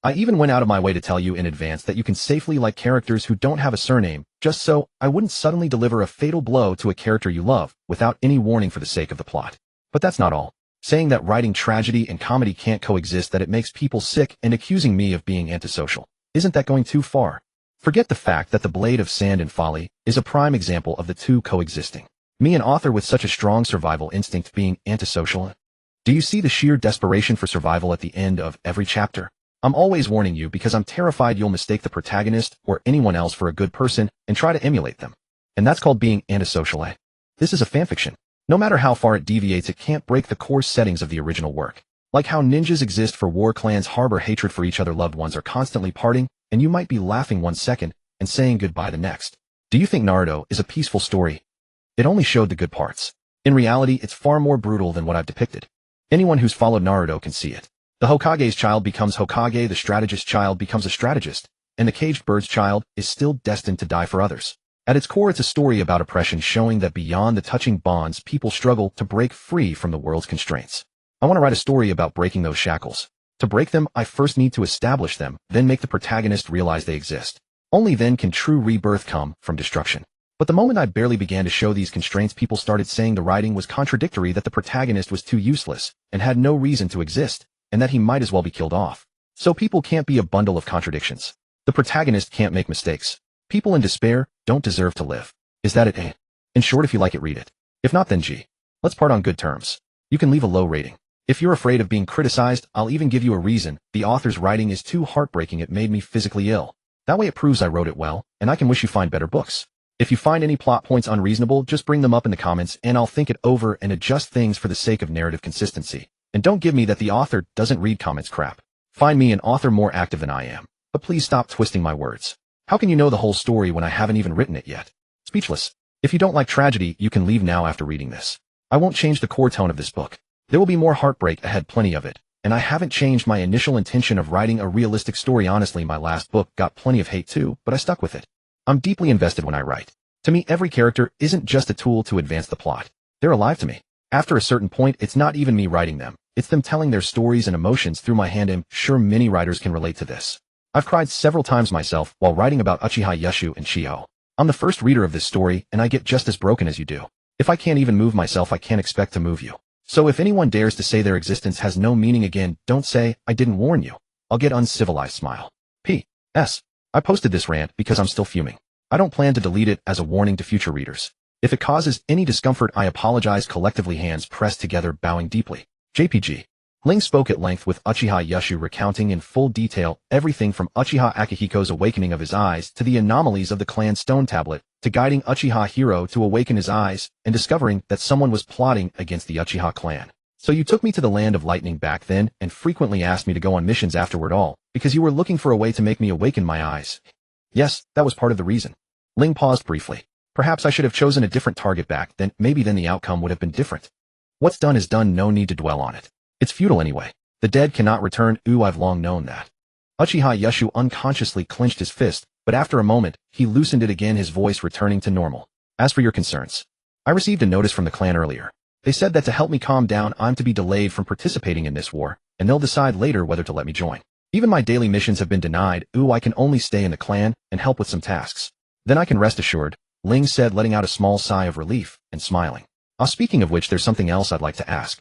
I even went out of my way to tell you in advance that you can safely like characters who don't have a surname, just so I wouldn't suddenly deliver a fatal blow to a character you love without any warning for the sake of the plot. But that's not all. saying that writing tragedy and comedy can't coexist, that it makes people sick, and accusing me of being antisocial. Isn't that going too far? Forget the fact that The Blade of Sand and Folly is a prime example of the two coexisting. Me, an author with such a strong survival instinct, being antisocial? Do you see the sheer desperation for survival at the end of every chapter? I'm always warning you because I'm terrified you'll mistake the protagonist or anyone else for a good person and try to emulate them. And that's called being antisocial, eh? This is a fanfiction. No matter how far it deviates, it can't break the core settings of the original work. Like how ninjas exist for war, clans harbor hatred for each other, loved ones are constantly parting, and you might be laughing one second and saying goodbye the next. Do you think Naruto is a peaceful story? It only showed the good parts. In reality, it's far more brutal than what I've depicted. Anyone who's followed Naruto can see it. The Hokage's child becomes Hokage, the strategist's child becomes a strategist, and the caged bird's child is still destined to die for others. At its core, it's a story about oppression, showing that beyond the touching bonds, people struggle to break free from the world's constraints. I want to write a story about breaking those shackles. To break them, I first need to establish them, then make the protagonist realize they exist. Only then can true rebirth come from destruction. But the moment I barely began to show these constraints, people started saying the writing was contradictory, that the protagonist was too useless and had no reason to exist, and that he might as well be killed off. So people can't be a bundle of contradictions. The protagonist can't make mistakes. People in despair don't deserve to live. Is that it, eh? In short, if you like it, read it. If not, then gee. Let's part on good terms. You can leave a low rating. If you're afraid of being criticized, I'll even give you a reason. The author's writing is too heartbreaking, it made me physically ill. That way it proves I wrote it well, and I can wish you find better books. If you find any plot points unreasonable, just bring them up in the comments and I'll think it over and adjust things for the sake of narrative consistency. And don't give me that the author doesn't read comments crap. Find me an author more active than I am. But please stop twisting my words. How can you know the whole story when I haven't even written it yet? Speechless. If you don't like tragedy, you can leave now after reading this. I won't change the core tone of this book. There will be more heartbreak ahead, plenty of it. And I haven't changed my initial intention of writing a realistic story. Honestly, my last book got plenty of hate too, but I stuck with it. I'm deeply invested when I write. To me, every character isn't just a tool to advance the plot. They're alive to me. After a certain point, it's not even me writing them. It's them telling their stories and emotions through my hand. I'm sure many writers can relate to this. I've cried several times myself while writing about Uchiha Yeshu and Chiho. I'm the first reader of this story, and I get just as broken as you do. If I can't even move myself, I can't expect to move you. So if anyone dares to say their existence has no meaning again, don't say, I didn't warn you. I'll get uncivilized smile. P.S. I posted this rant because I'm still fuming. I don't plan to delete it as a warning to future readers. If it causes any discomfort, I apologize. Collectively, hands pressed together, bowing deeply. JPG. Ling spoke at length with Uchiha Yeshu, recounting in full detail everything from Uchiha Akihiko's awakening of his eyes to the anomalies of the clan stone tablet, to guiding Uchiha Hiro to awaken his eyes and discovering that someone was plotting against the Uchiha clan. So you took me to the land of lightning back then and frequently asked me to go on missions afterward, all because you were looking for a way to make me awaken my eyes. Yes, that was part of the reason. Ling paused briefly. Perhaps I should have chosen a different target back then, maybe then the outcome would have been different. What's done is done, no need to dwell on it. It's futile anyway. The dead cannot return. Ooh, I've long known that. Uchiha Yeshu unconsciously clenched his fist, but after a moment, he loosened it again, his voice returning to normal. As for your concerns, I received a notice from the clan earlier. They said that to help me calm down, I'm to be delayed from participating in this war, and they'll decide later whether to let me join. Even my daily missions have been denied. Ooh, I can only stay in the clan and help with some tasks. Then I can rest assured, Ling said, letting out a small sigh of relief and smiling. Speaking of which, there's something else I'd like to ask.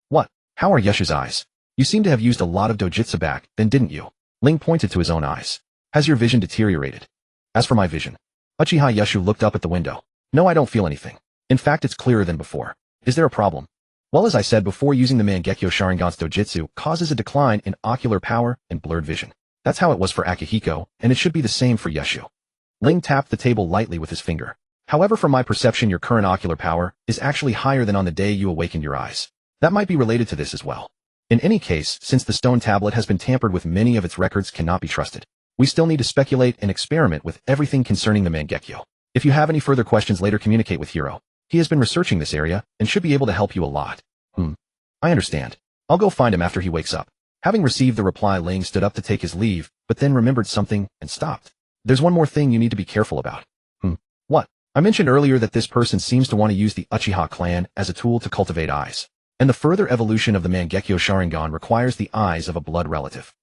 What? How are Yeshu's eyes? You seem to have used a lot of dojutsu back then, didn't you? Ling pointed to his own eyes. Has your vision deteriorated? As for my vision, Uchiha Yeshu looked up at the window. No, I don't feel anything. In fact, it's clearer than before. Is there a problem? Well, as I said before, using the Mangekyo Sharingan's dojutsu causes a decline in ocular power and blurred vision. That's how it was for Akihiko, and it should be the same for Yeshu. Ling tapped the table lightly with his finger. However, from my perception, your current ocular power is actually higher than on the day you awakened your eyes. That might be related to this as well. In any case, since the stone tablet has been tampered with, many of its records cannot be trusted. We still need to speculate and experiment with everything concerning the Mangekyo. If you have any further questions later, communicate with Hiro. He has been researching this area and should be able to help you a lot. I understand. I'll go find him after he wakes up. Having received the reply, Ling stood up to take his leave, but then remembered something and stopped. There's one more thing you need to be careful about. What? I mentioned earlier that this person seems to want to use the Uchiha clan as a tool to cultivate eyes. And the further evolution of the Mangekyo Sharingan requires the eyes of a blood relative.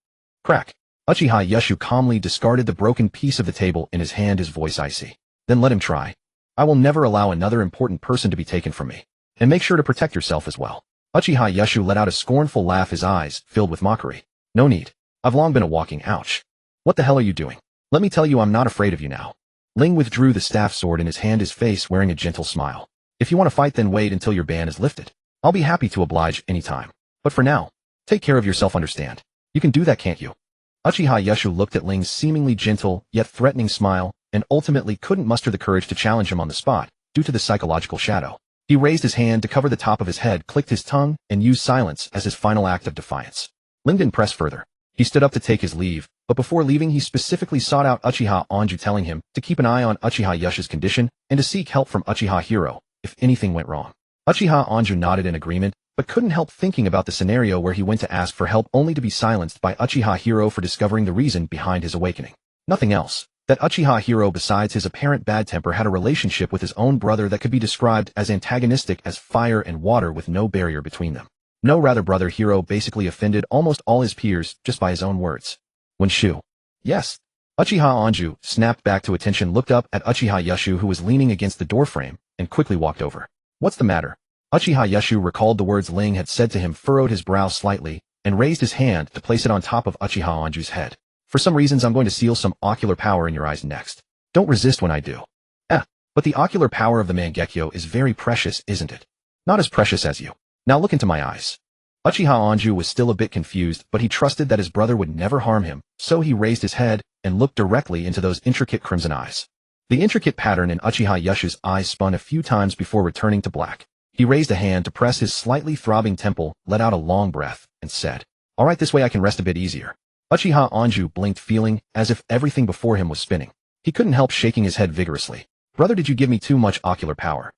Crack. Uchiha Yeshu calmly discarded the broken piece of the table in his hand, his voice icy. Then let him try. I will never allow another important person to be taken from me. And make sure to protect yourself as well. Uchiha Yeshu let out a scornful laugh, his eyes filled with mockery. No need. I've long been a walking ouch. What the hell are you doing? Let me tell you, I'm not afraid of you now. Ling withdrew the staff sword in his hand, his face wearing a gentle smile. If you want to fight, then wait until your ban is lifted. I'll be happy to oblige anytime. But for now, take care of yourself, understand? You can do that, can't you? Uchiha Yeshu looked at Ling's seemingly gentle yet threatening smile and ultimately couldn't muster the courage to challenge him on the spot due to the psychological shadow. He raised his hand to cover the top of his head, clicked his tongue, and used silence as his final act of defiance. Ling didn't press further. He stood up to take his leave, but before leaving he specifically sought out Uchiha Anju, telling him to keep an eye on Uchiha Yeshu's condition and to seek help from Uchiha Hero if anything went wrong. Uchiha Anju nodded in agreement, but couldn't help thinking about the scenario where he went to ask for help only to be silenced by Uchiha Hero for discovering the reason behind his awakening. Nothing else. That Uchiha Hero, besides his apparent bad temper, had a relationship with his own brother that could be described as antagonistic as fire and water with no barrier between them. No, rather, brother Hero basically offended almost all his peers just by his own words. When Shu. Yes. Uchiha Anju snapped back to attention, looked up at Uchiha Yeshu, who was leaning against the doorframe, and quickly walked over. What's the matter? Uchiha Yeshu recalled the words Ling had said to him, furrowed his brow slightly, and raised his hand to place it on top of Uchiha Anju's head. For some reasons, I'm going to seal some ocular power in your eyes next. Don't resist when I do. But the ocular power of the Mangekyo is very precious, isn't it? Not as precious as you. Now look into my eyes. Uchiha Anju was still a bit confused, but he trusted that his brother would never harm him, so he raised his head and looked directly into those intricate crimson eyes. The intricate pattern in Uchiha Yeshu's eyes spun a few times before returning to black. He raised a hand to press his slightly throbbing temple, let out a long breath, and said, "All right, this way I can rest a bit easier." Uchiha Anju blinked, feeling as if everything before him was spinning. He couldn't help shaking his head vigorously. "Brother, did you give me too much ocular power?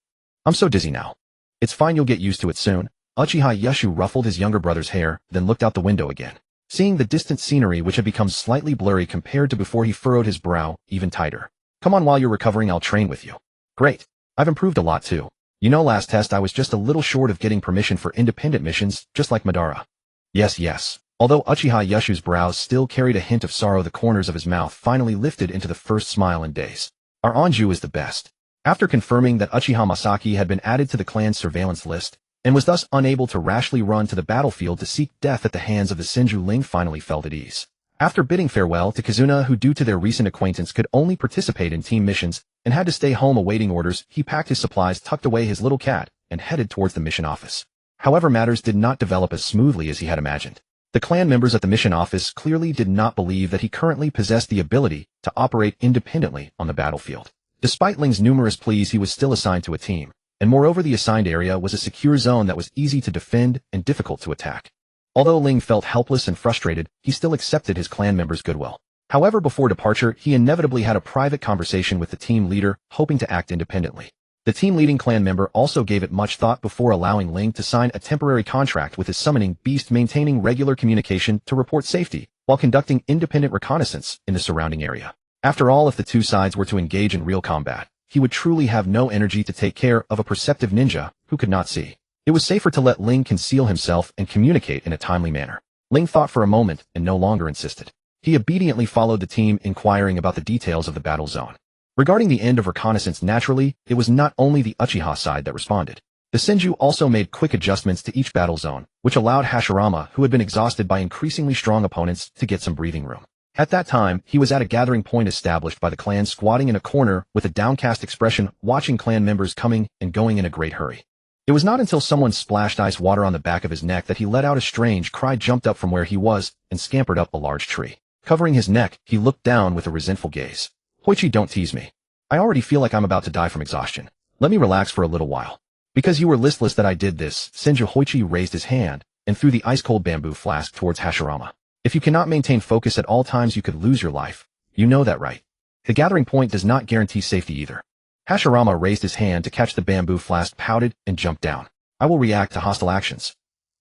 I'm so dizzy now." "It's fine, you'll get used to it soon." Uchiha Yeshu ruffled his younger brother's hair, then looked out the window again. Seeing the distant scenery, which had become slightly blurry compared to before, he furrowed his brow even tighter. "Come on, while you're recovering, I'll train with you." "Great. I've improved a lot too. You know, last test I was just a little short of getting permission for independent missions, just like Madara." Yes. Although Uchiha Yeshu's brows still carried a hint of sorrow, the corners of his mouth finally lifted into the first smile in days. "Our Anju is the best." After confirming that Uchiha Masaki had been added to the clan's surveillance list, and was thus unable to rashly run to the battlefield to seek death at the hands of the Senju, Ling finally felt at ease. After bidding farewell to Kazuna, who due to their recent acquaintance could only participate in team missions and had to stay home awaiting orders, he packed his supplies, tucked away his little cat, and headed towards the mission office. However, matters did not develop as smoothly as he had imagined. The clan members at the mission office clearly did not believe that he currently possessed the ability to operate independently on the battlefield. Despite Ling's numerous pleas, he was still assigned to a team, and moreover the assigned area was a secure zone that was easy to defend and difficult to attack. Although Ling felt helpless and frustrated, he still accepted his clan members' goodwill. However, before departure, he inevitably had a private conversation with the team leader, hoping to act independently. The team-leading clan member also gave it much thought before allowing Ling to sign a temporary contract with his summoning beast, maintaining regular communication to report safety, while conducting independent reconnaissance in the surrounding area. After all, if the two sides were to engage in real combat, he would truly have no energy to take care of a perceptive ninja who could not see. It was safer to let Ling conceal himself and communicate in a timely manner. Ling thought for a moment and no longer insisted. He obediently followed the team, inquiring about the details of the battle zone. Regarding the end of reconnaissance, naturally, it was not only the Uchiha side that responded. The Senju also made quick adjustments to each battle zone, which allowed Hashirama, who had been exhausted by increasingly strong opponents, to get some breathing room. At that time, he was at a gathering point established by the clan, squatting in a corner with a downcast expression, watching clan members coming and going in a great hurry. It was not until someone splashed ice water on the back of his neck that he let out a strange cry, jumped up from where he was, and scampered up a large tree. Covering his neck, he looked down with a resentful gaze. "Hoichi, don't tease me. I already feel like I'm about to die from exhaustion. Let me relax for a little while." "Because you were listless that I did this." Senju Hoichi raised his hand and threw the ice-cold bamboo flask towards Hashirama. "If you cannot maintain focus at all times, you could lose your life. You know that, right? The gathering point does not guarantee safety either." Hashirama raised his hand to catch the bamboo flask, pouted, and jumped down. "I will react to hostile actions.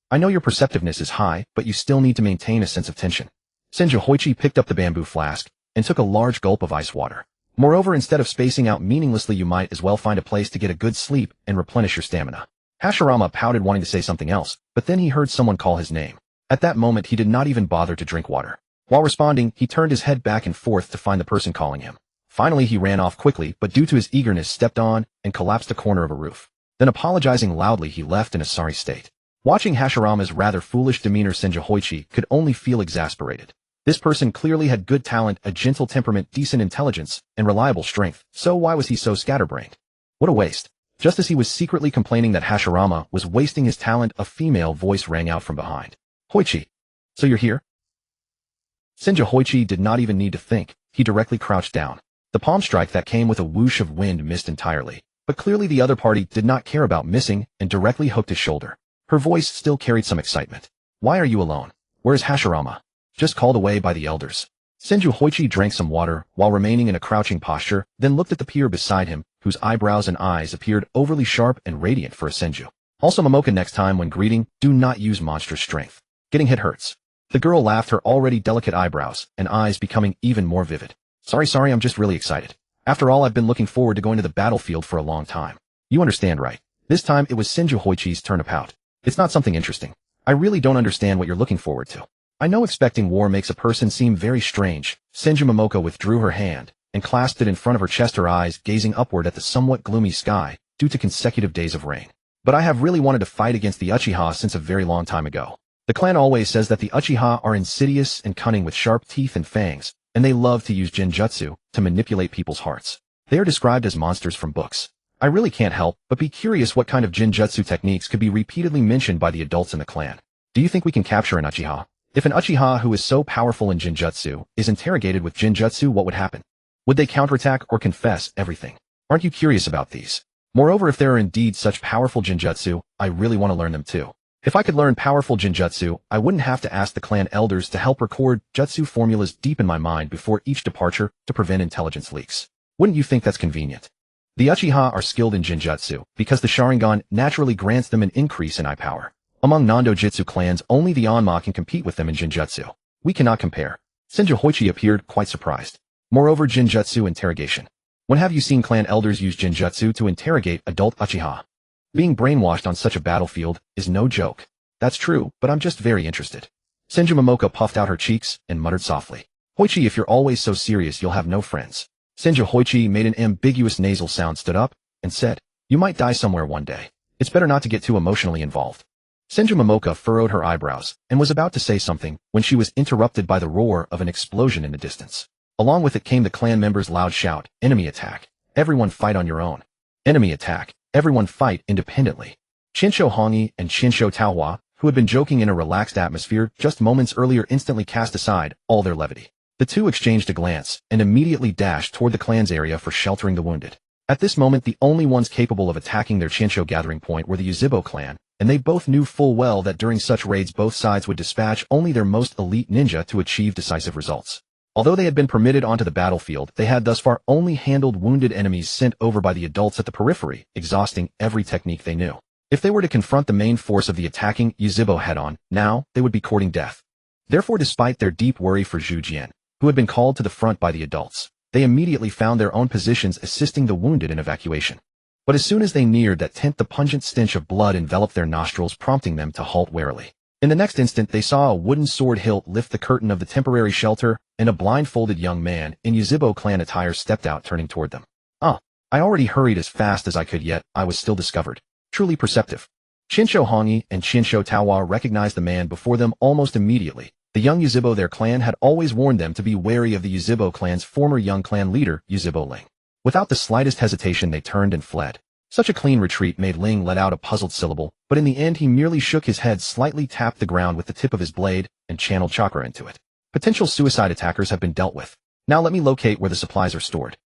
I know your perceptiveness is high, but you still need to maintain a sense of tension." Senju Hoichi picked up the bamboo flask and took a large gulp of ice water. "Moreover, instead of spacing out meaninglessly, you might as well find a place to get a good sleep and replenish your stamina." Hashirama pouted, wanting to say something else, but then he heard someone call his name. At that moment, he did not even bother to drink water. While responding, he turned his head back and forth to find the person calling him. Finally, he ran off quickly, but due to his eagerness, stepped on and collapsed a corner of a roof. Then, apologizing loudly, he left in a sorry state. Watching Hashirama's rather foolish demeanor, Senju Hoichi could only feel exasperated. This person clearly had good talent, a gentle temperament, decent intelligence, and reliable strength, so why was he so scatterbrained? What a waste. Just as he was secretly complaining that Hashirama was wasting his talent, a female voice rang out from behind. Hoichi. So you're here? Senju Hoichi did not even need to think. He directly crouched down. The palm strike that came with a whoosh of wind missed entirely, but clearly the other party did not care about missing and directly hooked his shoulder. Her voice still carried some excitement. Why are you alone? Where's Hashirama? Just called away by the elders. Senju Hoichi drank some water while remaining in a crouching posture, then looked at the peer beside him, whose eyebrows and eyes appeared overly sharp and radiant for a Senju. Also, Momoka, next time when greeting, do not use monstrous strength. Getting hit hurts. The girl laughed, her already delicate eyebrows and eyes becoming even more vivid. Sorry, I'm just really excited. After all, I've been looking forward to going to the battlefield for a long time. You understand, right? This time it was Senju Hoichi's turn to pout. It's not something interesting. I really don't understand what you're looking forward to. I know expecting war makes a person seem very strange. Senju Momoka withdrew her hand and clasped it in front of her chest, her eyes gazing upward at the somewhat gloomy sky due to consecutive days of rain. But I have really wanted to fight against the Uchiha since a very long time ago. The clan always says that the Uchiha are insidious and cunning with sharp teeth and fangs, and they love to use Jinjutsu to manipulate people's hearts. They are described as monsters from books. I really can't help but be curious what kind of Jinjutsu techniques could be repeatedly mentioned by the adults in the clan. Do you think we can capture an Uchiha? If an Uchiha who is so powerful in Jinjutsu is interrogated with Jinjutsu, what would happen? Would they counterattack or confess everything? Aren't you curious about these? Moreover, if there are indeed such powerful Jinjutsu, I really want to learn them too. If I could learn powerful Jinjutsu, I wouldn't have to ask the clan elders to help record jutsu formulas deep in my mind before each departure to prevent intelligence leaks. Wouldn't you think that's convenient? The Uchiha are skilled in Jinjutsu because the Sharingan naturally grants them an increase in eye power. Among non-dojutsu clans, only the Onma can compete with them in Jinjutsu. We cannot compare. Senju Hoichi appeared quite surprised. Moreover, Jinjutsu interrogation. When have you seen clan elders use Jinjutsu to interrogate adult Uchiha? Being brainwashed on such a battlefield is no joke. That's true, but I'm just very interested. Senju Momoka puffed out her cheeks and muttered softly. Hoichi, if you're always so serious, you'll have no friends. Senju Hoichi made an ambiguous nasal sound, stood up, and said, you might die somewhere one day. It's better not to get too emotionally involved. Senju Momoka furrowed her eyebrows and was about to say something when she was interrupted by the roar of an explosion in the distance. Along with it came the clan members' loud shout, enemy attack. Everyone fight on your own. Enemy attack. Everyone fight independently. Shinsho Hongi and Shinsho Taohua, who had been joking in a relaxed atmosphere just moments earlier, instantly cast aside all their levity. The two exchanged a glance and immediately dashed toward the clan's area for sheltering the wounded. At this moment, the only ones capable of attacking their Shinsho gathering point were the Yuzhibo clan, and they both knew full well that during such raids both sides would dispatch only their most elite ninja to achieve decisive results. Although they had been permitted onto the battlefield, they had thus far only handled wounded enemies sent over by the adults at the periphery, exhausting every technique they knew. If they were to confront the main force of the attacking Yuzhibo head-on, now they would be courting death. Therefore, despite their deep worry for Zhu Jian, who had been called to the front by the adults, they immediately found their own positions assisting the wounded in evacuation. But as soon as they neared that tent, the pungent stench of blood enveloped their nostrils, prompting them to halt warily. In the next instant, they saw a wooden sword hilt lift the curtain of the temporary shelter, and a blindfolded young man in Yuzhibo clan attire stepped out, turning toward them. I already hurried as fast as I could, yet I was still discovered. Truly perceptive. Shinsho Hongi and Shinsho Taohua recognized the man before them almost immediately. The young Yuzhibo, their clan had always warned them to be wary of the Yuzhibo clan's former young clan leader, Yuzhibo Ling. Without the slightest hesitation, they turned and fled. Such a clean retreat made Ling let out a puzzled syllable, but in the end he merely shook his head, slightly tapped the ground with the tip of his blade, and channeled chakra into it. Potential suicide attackers have been dealt with. Now let me locate where the supplies are stored.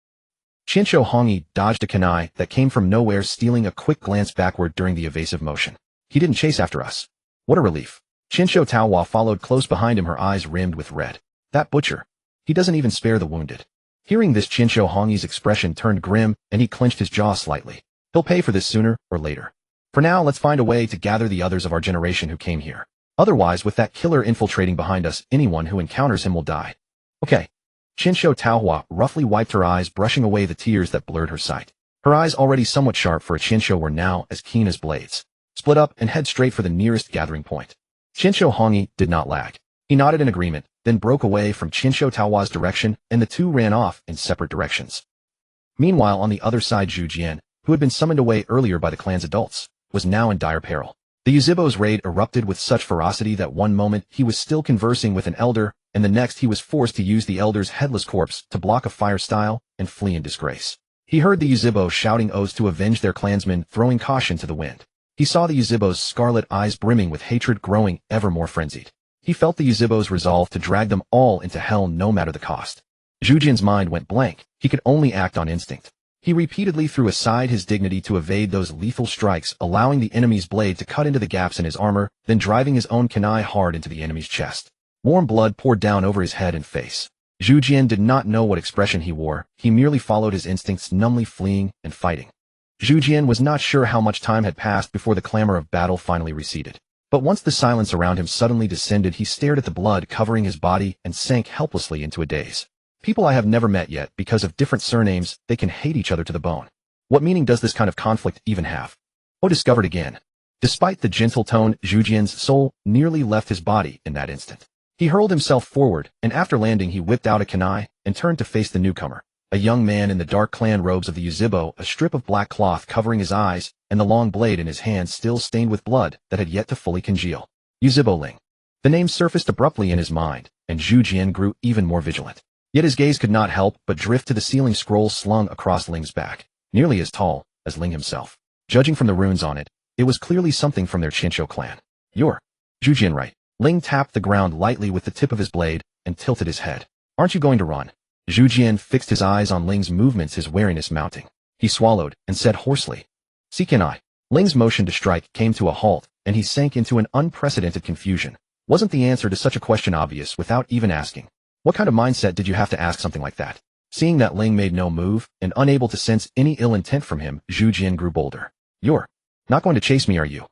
Shinsho Hongi dodged a kunai that came from nowhere, stealing a quick glance backward during the evasive motion. He didn't chase after us. What a relief. Shinsho Taohua followed close behind him, her eyes rimmed with red. That butcher. He doesn't even spare the wounded. Hearing this, Shinsho Hongi's expression turned grim, and he clenched his jaw slightly. He'll pay for this sooner or later. For now, let's find a way to gather the others of our generation who came here. Otherwise, with that killer infiltrating behind us, anyone who encounters him will die. Okay. Shinsho Taohua roughly wiped her eyes, brushing away the tears that blurred her sight. Her eyes, already somewhat sharp for a Shinsho, were now as keen as blades. Split up and head straight for the nearest gathering point. Shinsho Hongi did not lag. He nodded in agreement, then broke away from Shinsho Taohua's direction, and the two ran off in separate directions. Meanwhile, on the other side, Zhu Jian, who had been summoned away earlier by the clan's adults, was now in dire peril. The Yuzhibo's raid erupted with such ferocity that one moment he was still conversing with an elder, and the next he was forced to use the elder's headless corpse to block a fire style and flee in disgrace. He heard the Yuzhibo shouting oaths to avenge their clansmen, throwing caution to the wind. He saw the Yuzhibo's scarlet eyes brimming with hatred growing ever more frenzied. He felt the Yuzhibo's resolve to drag them all into hell no matter the cost. Zhu Jian's mind went blank. He could only act on instinct. He repeatedly threw aside his dignity to evade those lethal strikes, allowing the enemy's blade to cut into the gaps in his armor, then driving his own kunai hard into the enemy's chest. Warm blood poured down over his head and face. Zhu Jian did not know what expression he wore. He merely followed his instincts, numbly fleeing and fighting. Zhu Jian was not sure how much time had passed before the clamor of battle finally receded. But once the silence around him suddenly descended, he stared at the blood covering his body and sank helplessly into a daze. People I have never met yet, because of different surnames, they can hate each other to the bone. What meaning does this kind of conflict even have? Oh, discovered again. Despite the gentle tone, Zhu Jian's soul nearly left his body in that instant. He hurled himself forward, and after landing he whipped out a kunai and turned to face the newcomer, a young man in the dark clan robes of the Yuzhibo, a strip of black cloth covering his eyes, and the long blade in his hand still stained with blood that had yet to fully congeal. Yuzhibo Ling. The name surfaced abruptly in his mind, and Zhu Jian grew even more vigilant. Yet his gaze could not help but drift to the sealing scroll slung across Ling's back, nearly as tall as Ling himself. Judging from the runes on it, it was clearly something from their Qinshu clan. You're Zhu Jian, right? Ling tapped the ground lightly with the tip of his blade and tilted his head. Aren't you going to run? Zhu Jian fixed his eyes on Ling's movements, his wariness mounting. He swallowed and said hoarsely, "See, can I?" Ling's motion to strike came to a halt, and he sank into an unprecedented confusion. Wasn't the answer to such a question obvious without even asking? What kind of mindset did you have to ask something like that? Seeing that Ling made no move, and unable to sense any ill intent from him, Zhu Jian grew bolder. You're not going to chase me, are you?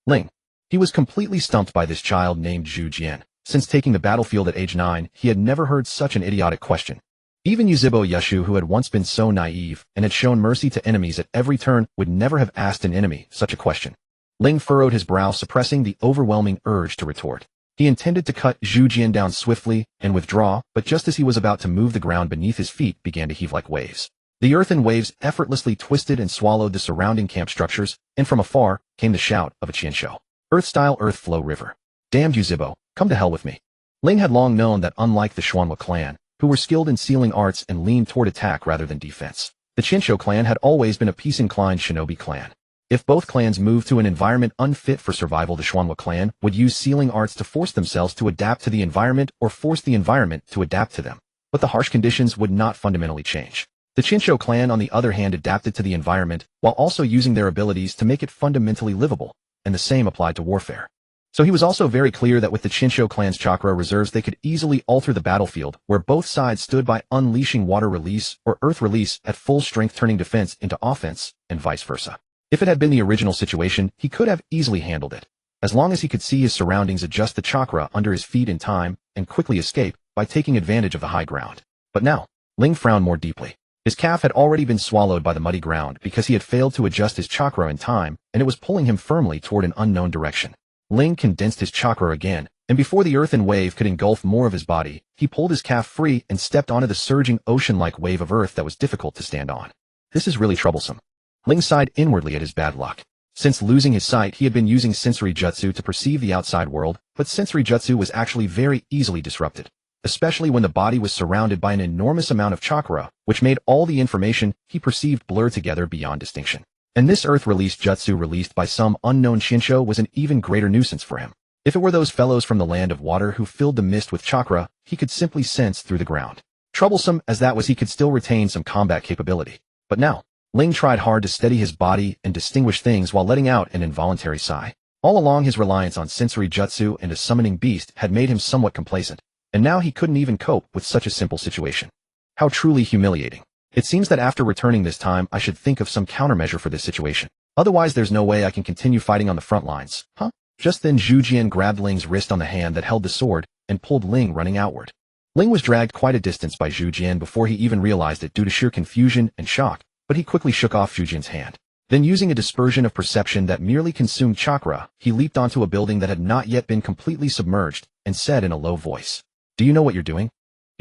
Ling. He was completely stumped by this child named Zhu Jian. Since taking the battlefield at age 9, he had never heard such an idiotic question. Even Yuzhibo Yeshu, who had once been so naive and had shown mercy to enemies at every turn, would never have asked an enemy such a question. Ling furrowed his brow, suppressing the overwhelming urge to retort. He intended to cut Zhu Jian down swiftly and withdraw, but just as he was about to move, the ground beneath his feet began to heave like waves. The earthen waves effortlessly twisted and swallowed the surrounding camp structures, and from afar came the shout of a Qinshu. Earth-style earth flow river. Damned Yuzhibo, come to hell with me. Ling had long known that unlike the Xuanhua clan, who were skilled in sealing arts and leaned toward attack rather than defense, the Qinshu clan had always been a peace-inclined shinobi clan. If both clans moved to an environment unfit for survival, the Xuanhua clan would use sealing arts to force themselves to adapt to the environment or force the environment to adapt to them. But the harsh conditions would not fundamentally change. The Qinshu clan, on the other hand, adapted to the environment while also using their abilities to make it fundamentally livable, and the same applied to warfare. So he was also very clear that with the Qinshu clan's chakra reserves, they could easily alter the battlefield, where both sides stood by unleashing water release or earth release at full strength, turning defense into offense, and vice versa. If it had been the original situation, he could have easily handled it, as long as he could see his surroundings, adjust the chakra under his feet in time, and quickly escape by taking advantage of the high ground. But now, Ling frowned more deeply. His calf had already been swallowed by the muddy ground because he had failed to adjust his chakra in time, and it was pulling him firmly toward an unknown direction. Ling condensed his chakra again, and before the earthen wave could engulf more of his body, he pulled his calf free and stepped onto the surging ocean-like wave of earth that was difficult to stand on. This is really troublesome. Ling sighed inwardly at his bad luck. Since losing his sight, he had been using sensory jutsu to perceive the outside world, but sensory jutsu was actually very easily disrupted, especially when the body was surrounded by an enormous amount of chakra, which made all the information he perceived blur together beyond distinction. And this earth-released jutsu released by some unknown Qinshu was an even greater nuisance for him. If it were those fellows from the land of water who filled the mist with chakra, he could simply sense through the ground. Troublesome as that was, he could still retain some combat capability. But now, Ling tried hard to steady his body and distinguish things while letting out an involuntary sigh. All along, his reliance on sensory jutsu and a summoning beast had made him somewhat complacent, and now he couldn't even cope with such a simple situation. How truly humiliating. It seems that after returning this time, I should think of some countermeasure for this situation. Otherwise, there's no way I can continue fighting on the front lines. Huh? Just then, Zhu Jian grabbed Ling's wrist on the hand that held the sword and pulled Ling running outward. Ling was dragged quite a distance by Zhu Jian before he even realized it due to sheer confusion and shock, but he quickly shook off Zhu Jian's hand. Then, using a dispersion of perception that merely consumed chakra, he leaped onto a building that had not yet been completely submerged and said in a low voice, "Do you know what you're doing?"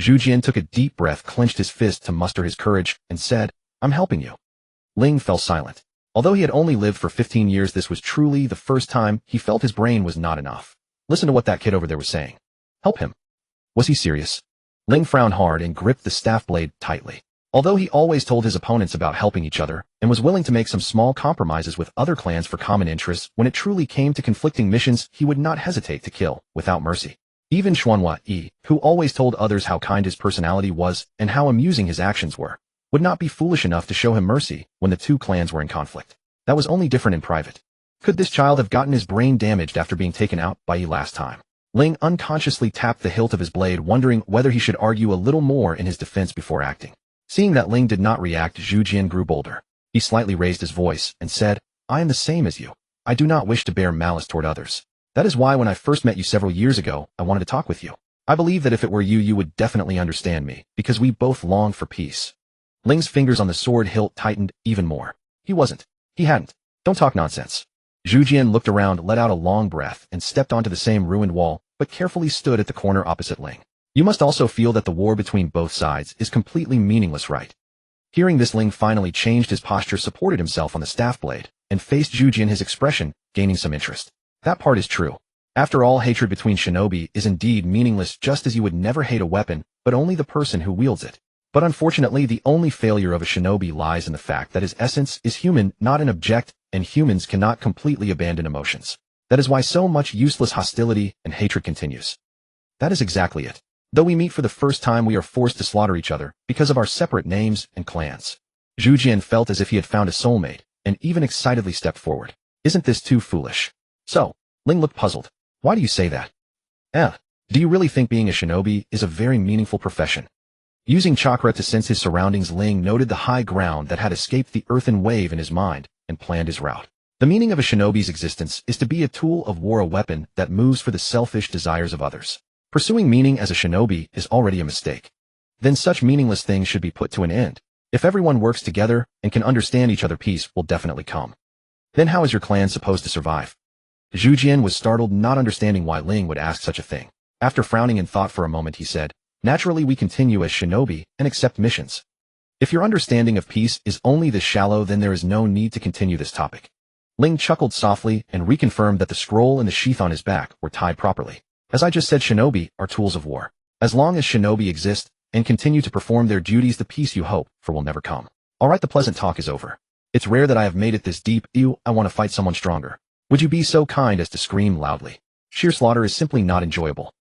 Zhu Jian took a deep breath, clenched his fist to muster his courage, and said, "I'm helping you." Ling fell silent. Although he had only lived for 15 years, this was truly the first time he felt his brain was not enough. Listen to what that kid over there was saying. Help him. Was he serious? Ling frowned hard and gripped the staff blade tightly. Although he always told his opponents about helping each other and was willing to make some small compromises with other clans for common interests, when it truly came to conflicting missions, he would not hesitate to kill without mercy. Even Xuanhua, who always told others how kind his personality was and how amusing his actions were, would not be foolish enough to show him mercy when the two clans were in conflict. That was only different in private. Could this child have gotten his brain damaged after being taken out by Yi last time? Ling unconsciously tapped the hilt of his blade, wondering whether he should argue a little more in his defense before acting. Seeing that Ling did not react, Zhu Jian grew bolder. He slightly raised his voice and said, I am the same as you. I do not wish to bear malice toward others. That is why when I first met you several years ago, I wanted to talk with you. I believe that if it were you, you would definitely understand me, because we both long for peace. Ling's fingers on the sword hilt tightened even more. He wasn't. He hadn't. Don't talk nonsense. Zhu Jian looked around, let out a long breath, and stepped onto the same ruined wall, but carefully stood at the corner opposite Ling. You must also feel that the war between both sides is completely meaningless, right? Hearing this, Ling finally changed his posture, supported himself on the staff blade, and faced Zhu Jian, his expression gaining some interest. That part is true. After all, hatred between shinobi is indeed meaningless, just as you would never hate a weapon, but only the person who wields it. But unfortunately, the only failure of a shinobi lies in the fact that his essence is human, not an object, and humans cannot completely abandon emotions. That is why so much useless hostility and hatred continues. That is exactly it. Though we meet for the first time, we are forced to slaughter each other because of our separate names and clans. Zhu Jian felt as if he had found a soulmate, and even excitedly stepped forward. Isn't this too foolish? So, Ling looked puzzled. Why do you say that? Do you really think being a shinobi is a very meaningful profession? Using chakra to sense his surroundings, Ling noted the high ground that had escaped the earthen wave in his mind and planned his route. The meaning of a shinobi's existence is to be a tool of war, a weapon that moves for the selfish desires of others. Pursuing meaning as a shinobi is already a mistake. Then such meaningless things should be put to an end. If everyone works together and can understand each other, peace will definitely come. Then how is your clan supposed to survive? Zhu Jian was startled, not understanding why Ling would ask such a thing. After frowning in thought for a moment, he said, naturally we continue as shinobi and accept missions. If your understanding of peace is only this shallow, then there is no need to continue this topic. Ling chuckled softly and reconfirmed that the scroll and the sheath on his back were tied properly. As I just said, shinobi are tools of war. As long as shinobi exist and continue to perform their duties, the peace you hope for will never come. Alright, the pleasant talk is over. It's rare that I have made it this deep. I want to fight someone stronger. Would you be so kind as to scream loudly? Sheer slaughter is simply not enjoyable.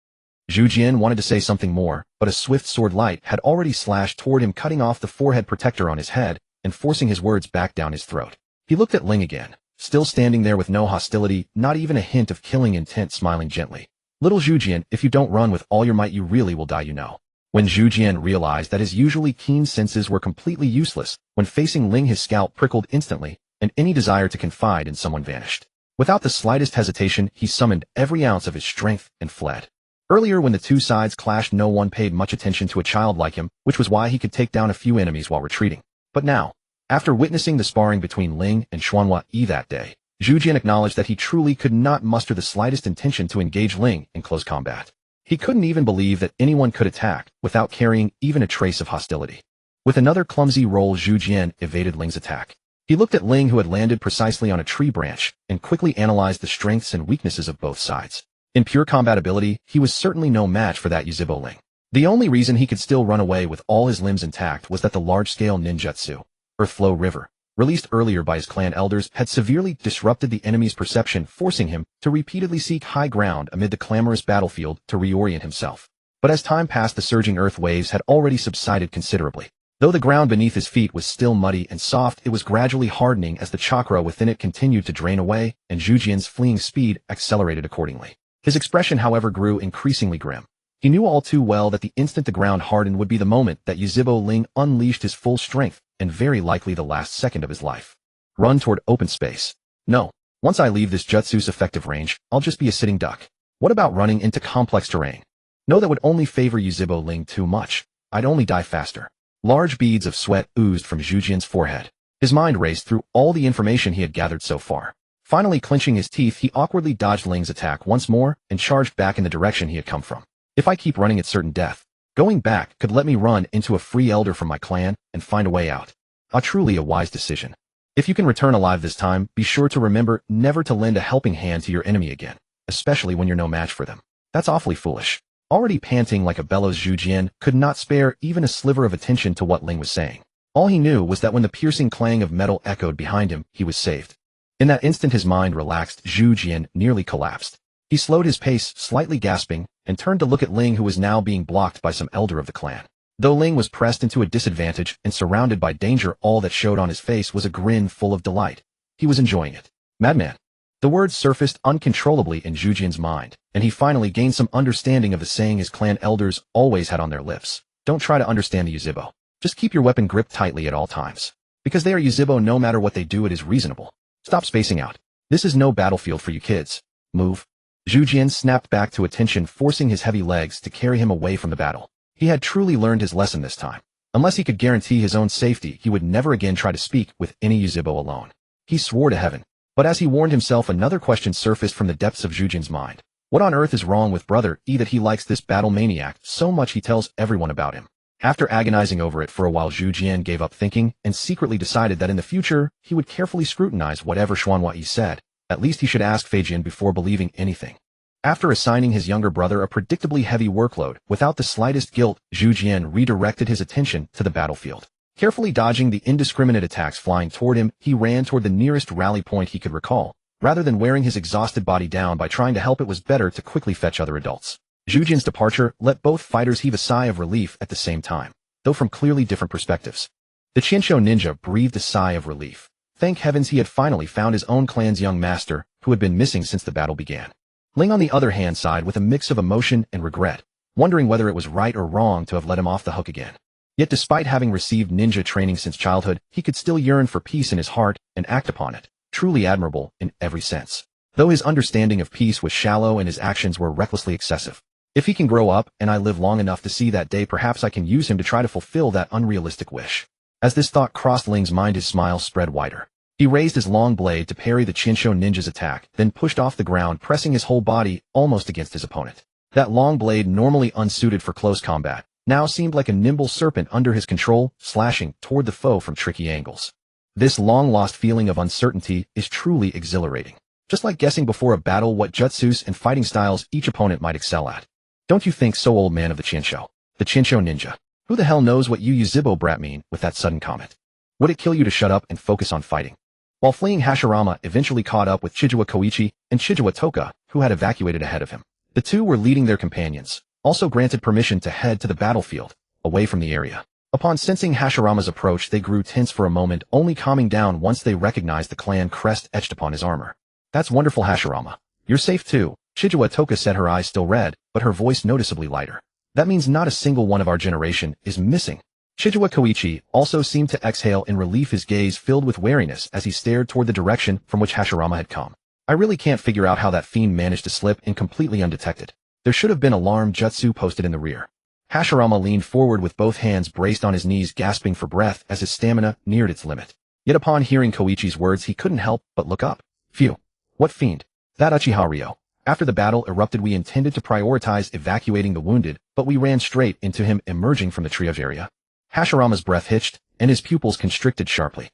Zhu Jian wanted to say something more, but a swift sword light had already slashed toward him, cutting off the forehead protector on his head and forcing his words back down his throat. He looked at Ling again, still standing there with no hostility, not even a hint of killing intent, smiling gently. Little Zhu Jian, if you don't run with all your might, you really will die, you know. When Zhu Jian realized that his usually keen senses were completely useless, when facing Ling, his scalp prickled instantly, and any desire to confide in someone vanished. Without the slightest hesitation, he summoned every ounce of his strength and fled. Earlier, when the two sides clashed, no one paid much attention to a child like him, which was why he could take down a few enemies while retreating. But now, after witnessing the sparring between Ling and Xuanhua that day, Zhu Jian acknowledged that he truly could not muster the slightest intention to engage Ling in close combat. He couldn't even believe that anyone could attack without carrying even a trace of hostility. With another clumsy roll, Zhu Jian evaded Ling's attack. He looked at Ling, who had landed precisely on a tree branch, and quickly analyzed the strengths and weaknesses of both sides. In pure combatability, he was certainly no match for that Yuzhibo Ling. The only reason he could still run away with all his limbs intact was that the large-scale ninjutsu, Earthflow River, released earlier by his clan elders, had severely disrupted the enemy's perception, forcing him to repeatedly seek high ground amid the clamorous battlefield to reorient himself. But as time passed, the surging earth waves had already subsided considerably. Though the ground beneath his feet was still muddy and soft, it was gradually hardening as the chakra within it continued to drain away, and Zhu Jian's fleeing speed accelerated accordingly. His expression, however, grew increasingly grim. He knew all too well that the instant the ground hardened would be the moment that Yuzhibo Ling unleashed his full strength, and very likely the last second of his life. Run toward open space. No. Once I leave this jutsu's effective range, I'll just be a sitting duck. What about running into complex terrain? No, that would only favor Yuzhibo Ling too much. I'd only die faster. Large beads of sweat oozed from Zhu Jian's forehead. His mind raced through all the information he had gathered so far. Finally, clenching his teeth, he awkwardly dodged Ling's attack once more and charged back in the direction he had come from. If I keep running, it's certain death. Going back could let me run into a free elder from my clan and find a way out. Truly a wise decision. If you can return alive this time, be sure to remember never to lend a helping hand to your enemy again, especially when you're no match for them. That's awfully foolish. Already panting like a bellows, Zhu Jian could not spare even a sliver of attention to what Ling was saying. All he knew was that when the piercing clang of metal echoed behind him, he was saved. In that instant his mind relaxed. Zhu Jian nearly collapsed. He slowed his pace, slightly gasping, and turned to look at Ling, who was now being blocked by some elder of the clan. Though Ling was pressed into a disadvantage and surrounded by danger, all that showed on his face was a grin full of delight. He was enjoying it. Madman. The words surfaced uncontrollably in Zhu Jian's mind, and he finally gained some understanding of the saying his clan elders always had on their lips. Don't try to understand the Yuzhibo. Just keep your weapon gripped tightly at all times. Because they are Yuzhibo, no matter what they do, it is reasonable. Stop spacing out. This is no battlefield for you kids. Move. Zhu Jian snapped back to attention, forcing his heavy legs to carry him away from the battle. He had truly learned his lesson this time. Unless he could guarantee his own safety, he would never again try to speak with any Yuzhibo alone. He swore to heaven. But as he warned himself, another question surfaced from the depths of Zhu Jian's mind. What on earth is wrong with Brother E that he likes this battle maniac so much he tells everyone about him? After agonizing over it for a while, Zhu Jian gave up thinking and secretly decided that in the future, he would carefully scrutinize whatever Xuanhua Yi said. At least he should ask Fei Jian before believing anything. After assigning his younger brother a predictably heavy workload, without the slightest guilt, Zhu Jian redirected his attention to the battlefield. Carefully dodging the indiscriminate attacks flying toward him, he ran toward the nearest rally point he could recall. Rather than wearing his exhausted body down by trying to help, it was better to quickly fetch other adults. Zhu Jian's departure let both fighters heave a sigh of relief at the same time, though from clearly different perspectives. The Qianshou ninja breathed a sigh of relief. Thank heavens he had finally found his own clan's young master, who had been missing since the battle began. Ling, on the other hand, sighed with a mix of emotion and regret, wondering whether it was right or wrong to have let him off the hook again. Yet despite having received ninja training since childhood, he could still yearn for peace in his heart and act upon it, truly admirable in every sense. Though his understanding of peace was shallow and his actions were recklessly excessive. If he can grow up and I live long enough to see that day, perhaps I can use him to try to fulfill that unrealistic wish. As this thought crossed Ling's mind, his smile spread wider. He raised his long blade to parry the Qianshou ninja's attack, then pushed off the ground, pressing his whole body almost against his opponent. That long blade, normally unsuited for close combat, now seemed like a nimble serpent under his control, slashing toward the foe from tricky angles. This long-lost feeling of uncertainty is truly exhilarating. Just like guessing before a battle what jutsus and fighting styles each opponent might excel at. Don't you think so, old man of the Qianshou? The Qianshou ninja. Who the hell knows what you Yuzhibo brat mean with that sudden comment? Would it kill you to shut up and focus on fighting? While fleeing, Hashirama eventually caught up with Chijiwa Koichi and Chijiwa Toka, who had evacuated ahead of him. The two were leading their companions, also granted permission to head to the battlefield, away from the area. Upon sensing Hashirama's approach, they grew tense for a moment, only calming down once they recognized the clan crest etched upon his armor. That's wonderful, Hashirama. You're safe too, Chijiwa Toka said, her eyes still red, but her voice noticeably lighter. That means not a single one of our generation is missing. Chijiwa Koichi also seemed to exhale in relief, his gaze filled with wariness as he stared toward the direction from which Hashirama had come. I really can't figure out how that fiend managed to slip in completely undetected. There should have been alarm jutsu posted in the rear. Hashirama leaned forward with both hands braced on his knees, gasping for breath as his stamina neared its limit. Yet upon hearing Koichi's words, he couldn't help but look up. Phew. What fiend? That Uchiha Rei. After the battle erupted, we intended to prioritize evacuating the wounded, but we ran straight into him emerging from the triage area. Hashirama's breath hitched, and his pupils constricted sharply.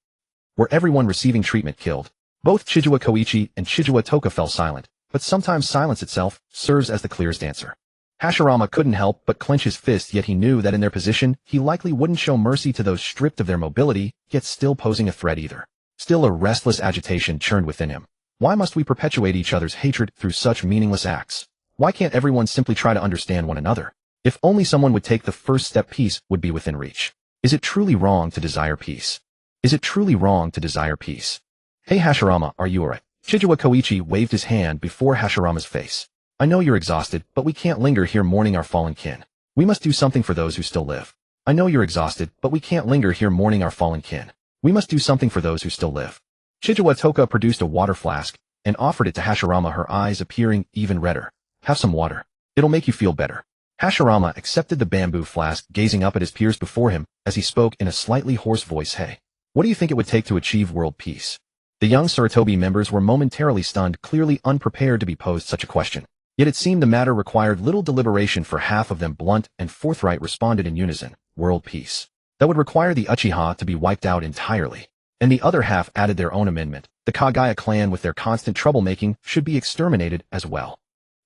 Were everyone receiving treatment killed? Both Chijiwa Koichi and Chijiwa Toka fell silent, but sometimes silence itself serves as the clearest answer. Hashirama couldn't help but clench his fist, yet he knew that in their position, he likely wouldn't show mercy to those stripped of their mobility, yet still posing a threat either. Still, a restless agitation churned within him. Why must we perpetuate each other's hatred through such meaningless acts? Why can't everyone simply try to understand one another? If only someone would take the first step, peace would be within reach. Is it truly wrong to desire peace? Is it truly wrong to desire peace? Hey Hashirama, are you alright? Chijiwa Koichi waved his hand before Hashirama's face. I know you're exhausted, but we can't linger here mourning our fallen kin. We must do something for those who still live. I know you're exhausted, but we can't linger here mourning our fallen kin. We must do something for those who still live. Chijiwa Toka produced a water flask and offered it to Hashirama, her eyes appearing even redder. Have some water. It'll make you feel better. Hashirama accepted the bamboo flask, gazing up at his peers before him as he spoke in a slightly hoarse voice. Hey, what do you think it would take to achieve world peace? The young Sarutobi members were momentarily stunned, clearly unprepared to be posed such a question. Yet it seemed the matter required little deliberation, for half of them, blunt and forthright, responded in unison. World peace. That would require the Uchiha to be wiped out entirely. and the other half added their own amendment. The Kagaya clan with their constant troublemaking should be exterminated as well.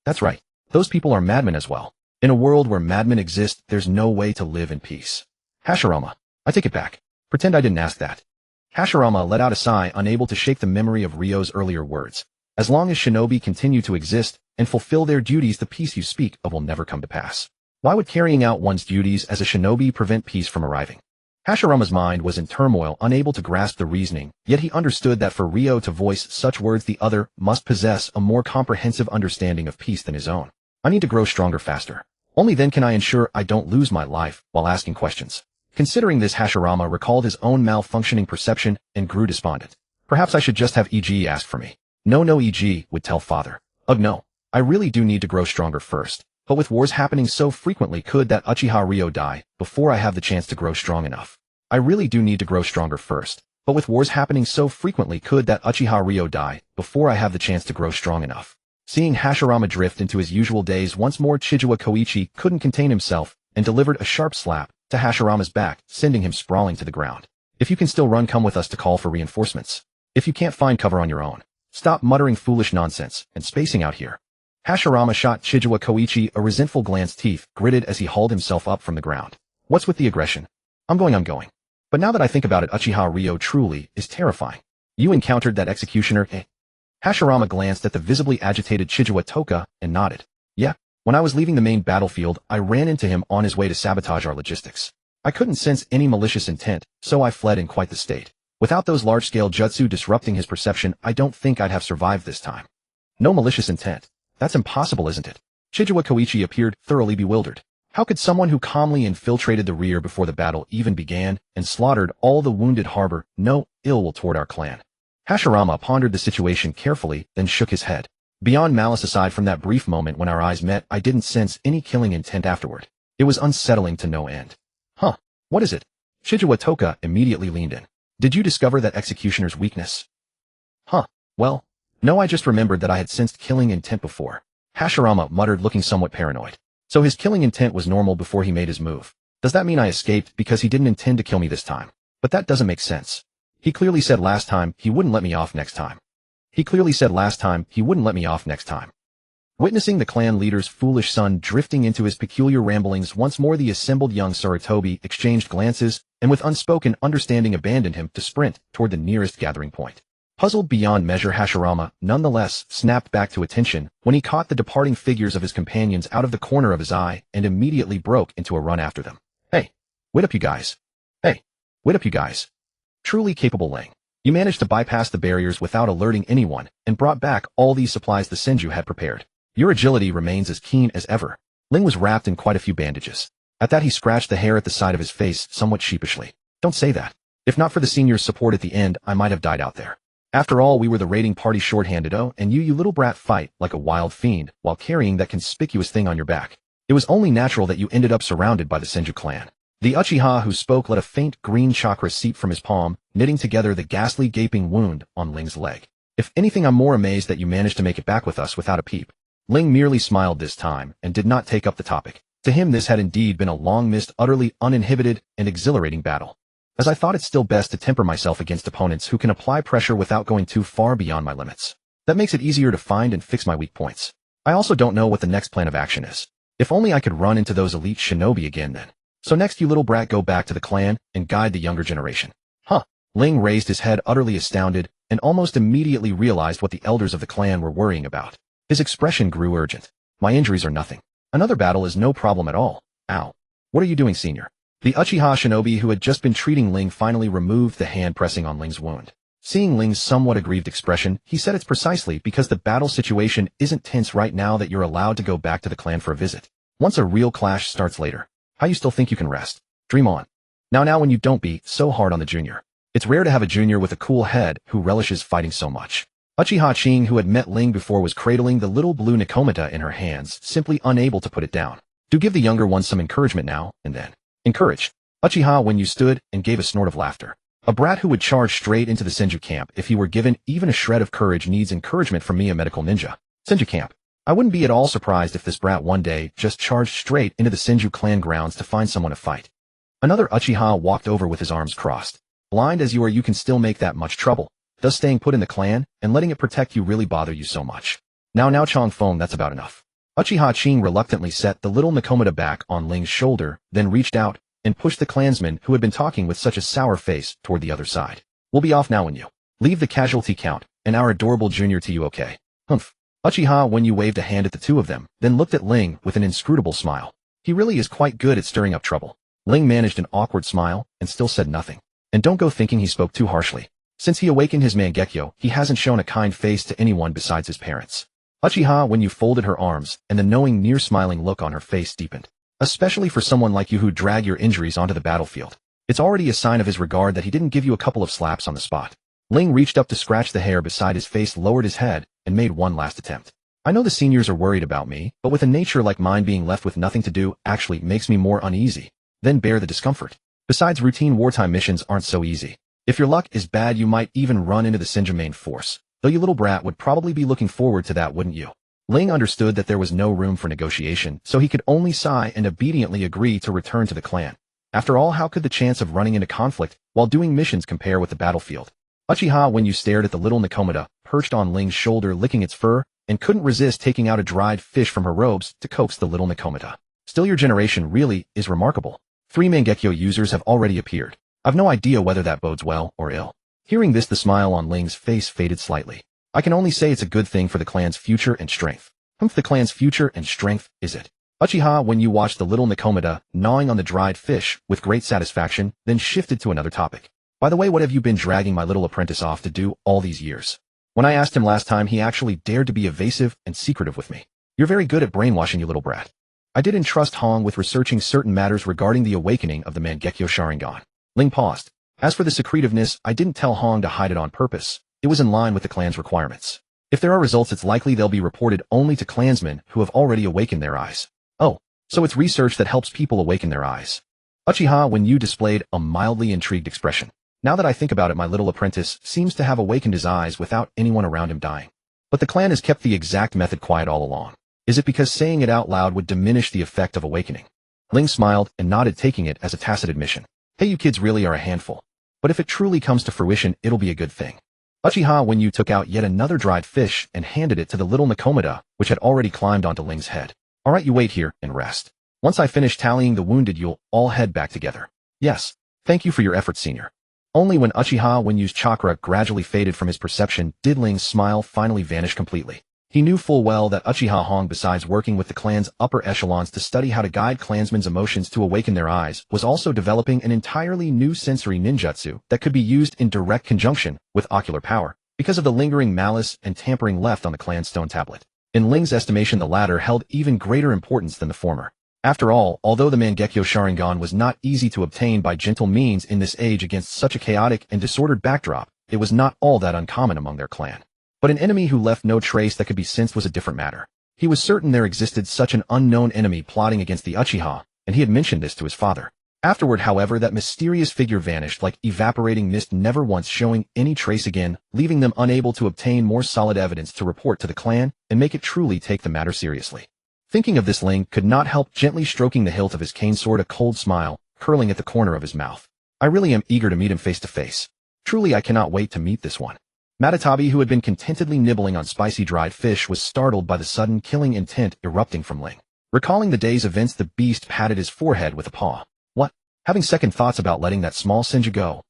That's right. Those people are madmen as well. In a world where madmen exist, there's no way to live in peace. Hashirama. I take it back. Pretend I didn't ask that. Hashirama let out a sigh, unable to shake the memory of Ryo's earlier words. As long as shinobi continue to exist and fulfill their duties, the peace you speak of will never come to pass. Why would carrying out one's duties as a shinobi prevent peace from arriving? Hashirama's mind was in turmoil, unable to grasp the reasoning, yet he understood that for Ryo to voice such words, the other must possess a more comprehensive understanding of peace than his own. I need to grow stronger faster. Only then can I ensure I don't lose my life while asking questions. Considering this, Hashirama recalled his own malfunctioning perception and grew despondent. Perhaps I should just have EG asked for me. No, EG would tell father. Ugh, no. I really do need to grow stronger first. But with wars happening so frequently, could that Uchiha Rei die before I have the chance to grow strong enough? I really do need to grow stronger first. But with wars happening so frequently, could that Uchiha Rei die before I have the chance to grow strong enough? Seeing Hashirama drift into his usual days once more, Chijiwa Koichi couldn't contain himself and delivered a sharp slap to Hashirama's back, sending him sprawling to the ground. If you can still run, come with us to call for reinforcements. If you can't find cover on your own, stop muttering foolish nonsense and spacing out here. Hashirama shot Chijiwa Koichi a resentful glance, teeth gritted as he hauled himself up from the ground. What's with the aggression? I'm going. But now that I think about it, Uchiha Rei truly is terrifying. You encountered that executioner, eh? Hashirama glanced at the visibly agitated Chijiwa Toka and nodded. Yeah, when I was leaving the main battlefield, I ran into him on his way to sabotage our logistics. I couldn't sense any malicious intent, so I fled in quite the state. Without those large-scale jutsu disrupting his perception, I don't think I'd have survived this time. No malicious intent. That's impossible, isn't it? Chijiwa Koichi appeared thoroughly bewildered. How could someone who calmly infiltrated the rear before the battle even began and slaughtered all the wounded harbor no ill will toward our clan? Hashirama pondered the situation carefully, then shook his head. Beyond malice, aside from that brief moment when our eyes met, I didn't sense any killing intent afterward. It was unsettling to no end. Huh, what is it? Chijiwa Toka immediately leaned in. Did you discover that executioner's weakness? Huh, well, no, I just remembered that I had sensed killing intent before. Hashirama muttered, looking somewhat paranoid. So his killing intent was normal before he made his move. Does that mean I escaped because he didn't intend to kill me this time? But that doesn't make sense. He clearly said last time he wouldn't let me off next time. Witnessing the clan leader's foolish son drifting into his peculiar ramblings, once more the assembled young Sarutobi exchanged glances and with unspoken understanding abandoned him to sprint toward the nearest gathering point. Puzzled beyond measure, Hashirama nonetheless snapped back to attention when he caught the departing figures of his companions out of the corner of his eye and immediately broke into a run after them. Hey, wait up you guys. Truly capable Ling. You managed to bypass the barriers without alerting anyone and brought back all these supplies the Senju had prepared. Your agility remains as keen as ever. Ling was wrapped in quite a few bandages. At that he scratched the hair at the side of his face somewhat sheepishly. Don't say that. If not for the senior's support at the end, I might have died out there. After all, we were the raiding party shorthanded, and you little brat fight like a wild fiend while carrying that conspicuous thing on your back. It was only natural that you ended up surrounded by the Senju clan. The Uchiha who spoke let a faint green chakra seep from his palm, knitting together the ghastly gaping wound on Ling's leg. If anything, I'm more amazed that you managed to make it back with us without a peep. Ling merely smiled this time and did not take up the topic. To him this had indeed been a long-missed, utterly uninhibited, and exhilarating battle. As I thought it still best to temper myself against opponents who can apply pressure without going too far beyond my limits. That makes it easier to find and fix my weak points. I also don't know what the next plan of action is. If only I could run into those elite shinobi again then. So next, you little brat, go back to the clan and guide the younger generation. Huh. Ling raised his head, utterly astounded, and almost immediately realized what the elders of the clan were worrying about. His expression grew urgent. My injuries are nothing. Another battle is no problem at all. Ow. What are you doing, senior? The Uchiha shinobi who had just been treating Ling finally removed the hand pressing on Ling's wound. Seeing Ling's somewhat aggrieved expression, he said, it's precisely because the battle situation isn't tense right now that you're allowed to go back to the clan for a visit. Once a real clash starts later, how you still think you can rest? Dream on. Now when you don't be so hard on the junior. It's rare to have a junior with a cool head who relishes fighting so much. Uchiha Ching, who had met Ling before, was cradling the little blue Nikomata in her hands, simply unable to put it down. Do give the younger one some encouragement now and then. Encouraged. Uchiha when you stood and gave a snort of laughter. A brat who would charge straight into the Senju camp if he were given even a shred of courage needs encouragement from me, a medical ninja. Senju camp. I wouldn't be at all surprised if this brat one day just charged straight into the Senju clan grounds to find someone to fight. Another Uchiha walked over with his arms crossed. Blind as you are, you can still make that much trouble. Does staying put in the clan and letting it protect you really bother you so much? Now Chong Feng, that's about enough. Uchiha Ching reluctantly set the little Nakomata back on Ling's shoulder, then reached out and pushed the clansman who had been talking with such a sour face toward the other side. We'll be off now when you leave the casualty count and our adorable junior to you, okay? Humph. Uchiha when you waved a hand at the two of them, then looked at Ling with an inscrutable smile. He really is quite good at stirring up trouble. Ling managed an awkward smile and still said nothing. And don't go thinking he spoke too harshly. Since he awakened his Mangekyo, he hasn't shown a kind face to anyone besides his parents. Uchiha when you folded her arms, and the knowing near-smiling look on her face deepened. Especially for someone like you who drag your injuries onto the battlefield. It's already a sign of his regard that he didn't give you a couple of slaps on the spot. Ling reached up to scratch the hair beside his face, lowered his head, and made one last attempt. I know the seniors are worried about me, but with a nature like mine, being left with nothing to do actually makes me more uneasy. Then bear the discomfort. Besides, routine wartime missions aren't so easy. If your luck is bad, you might even run into the Sinja main force. Though you little brat would probably be looking forward to that, wouldn't you? Ling understood that there was no room for negotiation, so he could only sigh and obediently agree to return to the clan. After all, how could the chance of running into conflict while doing missions compare with the battlefield? Uchiha when you stared at the little Nakomata, perched on Ling's shoulder licking its fur, and couldn't resist taking out a dried fish from her robes to coax the little Nakomata. Still, your generation really is remarkable. 3 Mangekyo users have already appeared. I've no idea whether that bodes well or ill. Hearing this, the smile on Ling's face faded slightly. I can only say it's a good thing for the clan's future and strength. Humph, the clan's future and strength, is it? Uchiha when you watched the little Nakomata gnawing on the dried fish with great satisfaction, then shifted to another topic. By the way, what have you been dragging my little apprentice off to do all these years? When I asked him last time, he actually dared to be evasive and secretive with me. You're very good at brainwashing, you little brat. I did entrust Hong with researching certain matters regarding the awakening of the Mangekyo Sharingan. Ling paused. As for the secretiveness, I didn't tell Hong to hide it on purpose. It was in line with the clan's requirements. If there are results, it's likely they'll be reported only to clansmen who have already awakened their eyes. Oh, so it's research that helps people awaken their eyes. Uchiha when you displayed a mildly intrigued expression. Now that I think about it, my little apprentice seems to have awakened his eyes without anyone around him dying. But the clan has kept the exact method quiet all along. Is it because saying it out loud would diminish the effect of awakening? Ling smiled and nodded, taking it as a tacit admission. Hey, you kids really are a handful. But if it truly comes to fruition, it'll be a good thing. Uchiha when you took out yet another dried fish and handed it to the little Nakomata, which had already climbed onto Ling's head. Alright, you wait here and rest. Once I finish tallying the wounded, you'll all head back together. Yes. Thank you for your efforts, senior. Only when Uchiha when Yu's chakra gradually faded from his perception did Ling's smile finally vanish completely. He knew full well that Uchiha Hong, besides working with the clan's upper echelons to study how to guide clansmen's emotions to awaken their eyes, was also developing an entirely new sensory ninjutsu that could be used in direct conjunction with ocular power, because of the lingering malice and tampering left on the clan's stone tablet. In Ling's estimation, the latter held even greater importance than the former. After all, although the Mangekyo Sharingan was not easy to obtain by gentle means in this age against such a chaotic and disordered backdrop, it was not all that uncommon among their clan. But an enemy who left no trace that could be sensed was a different matter. He was certain there existed such an unknown enemy plotting against the Uchiha, and he had mentioned this to his father. Afterward, however, that mysterious figure vanished like evaporating mist, never once showing any trace again, leaving them unable to obtain more solid evidence to report to the clan and make it truly take the matter seriously. Thinking of this, Ling could not help gently stroking the hilt of his cane sword, a cold smile curling at the corner of his mouth. I really am eager to meet him face to face. Truly, I cannot wait to meet this one. Matatabi, who had been contentedly nibbling on spicy dried fish, was startled by the sudden killing intent erupting from Ling. Recalling the day's events, the beast patted his forehead with a paw. What? Having second thoughts about letting that small Sinja go?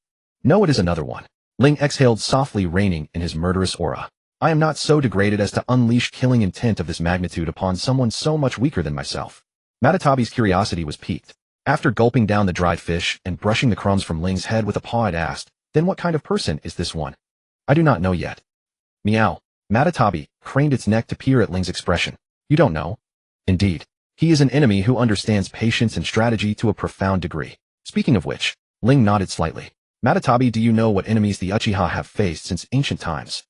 No, it is another one. Ling exhaled softly, reining in his murderous aura. I am not so degraded as to unleash killing intent of this magnitude upon someone so much weaker than myself. Matatabi's curiosity was piqued. After gulping down the dried fish and brushing the crumbs from Ling's head with a paw, it asked, then what kind of person is this one? I do not know yet. Meow. Matatabi craned its neck to peer at Ling's expression. You don't know? Indeed. He is an enemy who understands patience and strategy to a profound degree. Speaking of which, Ling nodded slightly. Matatabi, do you know what enemies the Uchiha have faced since ancient times?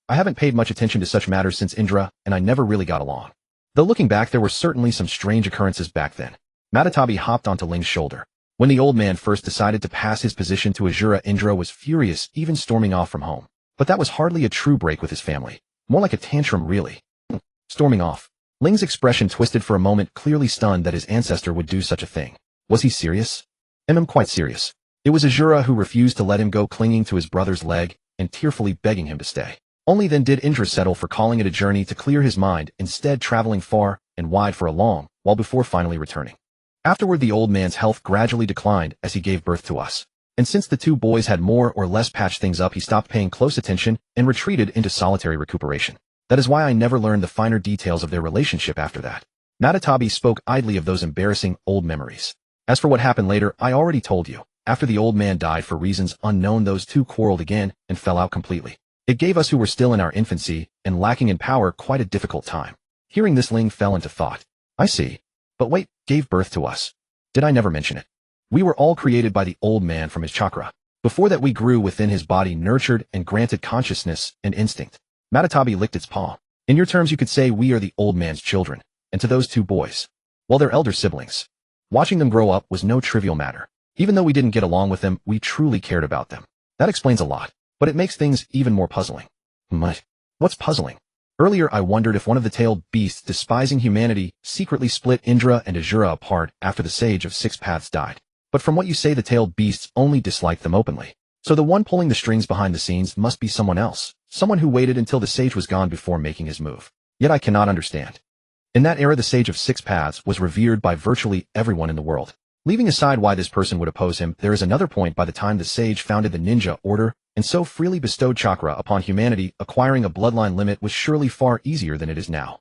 I haven't paid much attention to such matters since Indra, and I never really got along. Though looking back, there were certainly some strange occurrences back then. Matatabi hopped onto Ling's shoulder. When the old man first decided to pass his position to Azura, Indra was furious, even storming off from home. But that was hardly a true break with his family. More like a tantrum, really. Storming off. Ling's expression twisted for a moment, clearly stunned that his ancestor would do such a thing. Was he serious? Quite serious. It was Azura who refused to let him go, clinging to his brother's leg and tearfully begging him to stay. Only then did Indra settle for calling it a journey to clear his mind, instead traveling far and wide for a long while before finally returning. Afterward, the old man's health gradually declined as he gave birth to us. And since the two boys had more or less patched things up, he stopped paying close attention and retreated into solitary recuperation. That is why I never learned the finer details of their relationship after that. Matatabi spoke idly of those embarrassing old memories. As for what happened later, I already told you. After the old man died for reasons unknown, those two quarreled again and fell out completely. It gave us who were still in our infancy and lacking in power quite a difficult time. Hearing this, Ling fell into thought. I see. But wait, gave birth to us. Did I never mention it? We were all created by the old man from his chakra. Before that, we grew within his body, nurtured and granted consciousness and instinct. Matatabi licked its paw. In your terms, you could say we are the old man's children, and to those two boys, well, their elder siblings. Watching them grow up was no trivial matter. Even though we didn't get along with them, we truly cared about them. That explains a lot, but it makes things even more puzzling. What's puzzling? Earlier, I wondered if one of the tailed beasts, despising humanity, secretly split Indra and Azura apart after the Sage of Six Paths died. But from what you say, the tailed beasts only disliked them openly. So the one pulling the strings behind the scenes must be someone else, someone who waited until the sage was gone before making his move. Yet I cannot understand. In that era, the Sage of Six Paths was revered by virtually everyone in the world. Leaving aside why this person would oppose him, there is another point. By the time the sage founded the ninja order and so freely bestowed chakra upon humanity, acquiring a bloodline limit was surely far easier than it is now.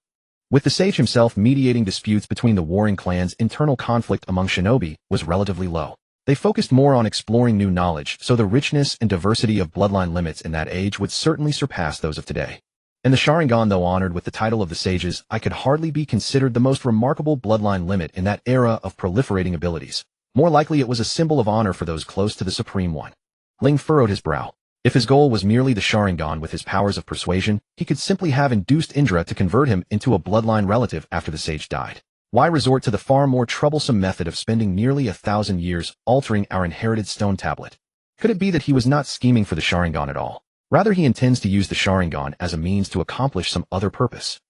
With the sage himself mediating disputes between the warring clans, internal conflict among shinobi was relatively low. They focused more on exploring new knowledge, so the richness and diversity of bloodline limits in that age would certainly surpass those of today. And the Sharingan, though honored with the title of the sages, I could hardly be considered the most remarkable bloodline limit in that era of proliferating abilities. More likely it was a symbol of honor for those close to the Supreme One. Ling furrowed his brow. If his goal was merely the Sharingan with his powers of persuasion, he could simply have induced Indra to convert him into a bloodline relative after the sage died. Why resort to the far more troublesome method of spending nearly 1,000 years altering our inherited stone tablet? Could it be that he was not scheming for the Sharingan at all? Rather, he intends to use the Sharingan as a means to accomplish some other purpose.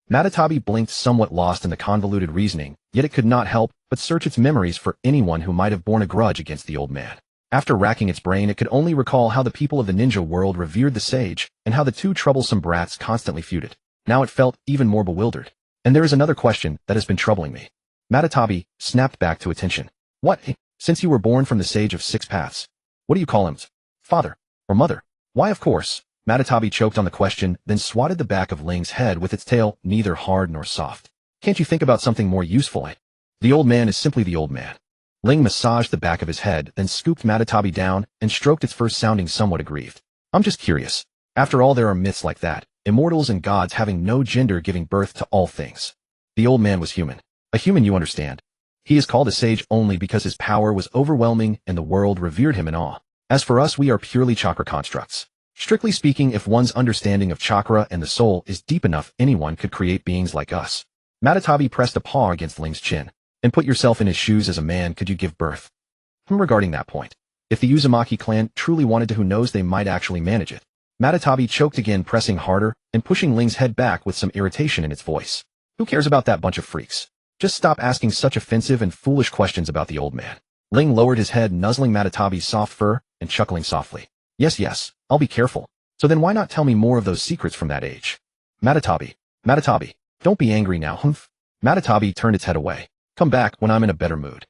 Matatabi blinked, somewhat lost in the convoluted reasoning, yet it could not help but search its memories for anyone who might have borne a grudge against the old man. After racking its brain, it could only recall how the people of the ninja world revered the sage, and how the two troublesome brats constantly feuded. Now it felt even more bewildered. And there is another question that has been troubling me. Matatabi snapped back to attention. What? Since you were born from the Sage of Six Paths, what do you call him? Father? Or mother? Why, of course. Matatabi choked on the question, then swatted the back of Ling's head with its tail, neither hard nor soft. Can't you think about something more useful? The old man is simply the old man. Ling massaged the back of his head, then scooped Matatabi down and stroked its fur, sounding somewhat aggrieved. I'm just curious. After all, there are myths like that. Immortals and gods having no gender, giving birth to all things. The old man was human. A human, you understand. He is called a sage only because his power was overwhelming and the world revered him in awe. As for us, we are purely chakra constructs. Strictly speaking, if one's understanding of chakra and the soul is deep enough, anyone could create beings like us. Matatabi pressed a paw against Ling's chin. And put yourself in his shoes as a man, could you give birth? Regarding that point, if the Uzumaki clan truly wanted to, who knows, they might actually manage it. Matatabi choked again, pressing harder and pushing Ling's head back with some irritation in its voice. Who cares about that bunch of freaks? Just stop asking such offensive and foolish questions about the old man. Ling lowered his head, nuzzling Matatabi's soft fur and chuckling softly. Yes, I'll be careful. So then why not tell me more of those secrets from that age? Matatabi, don't be angry now, humph. Matatabi turned its head away. Come back when I'm in a better mood.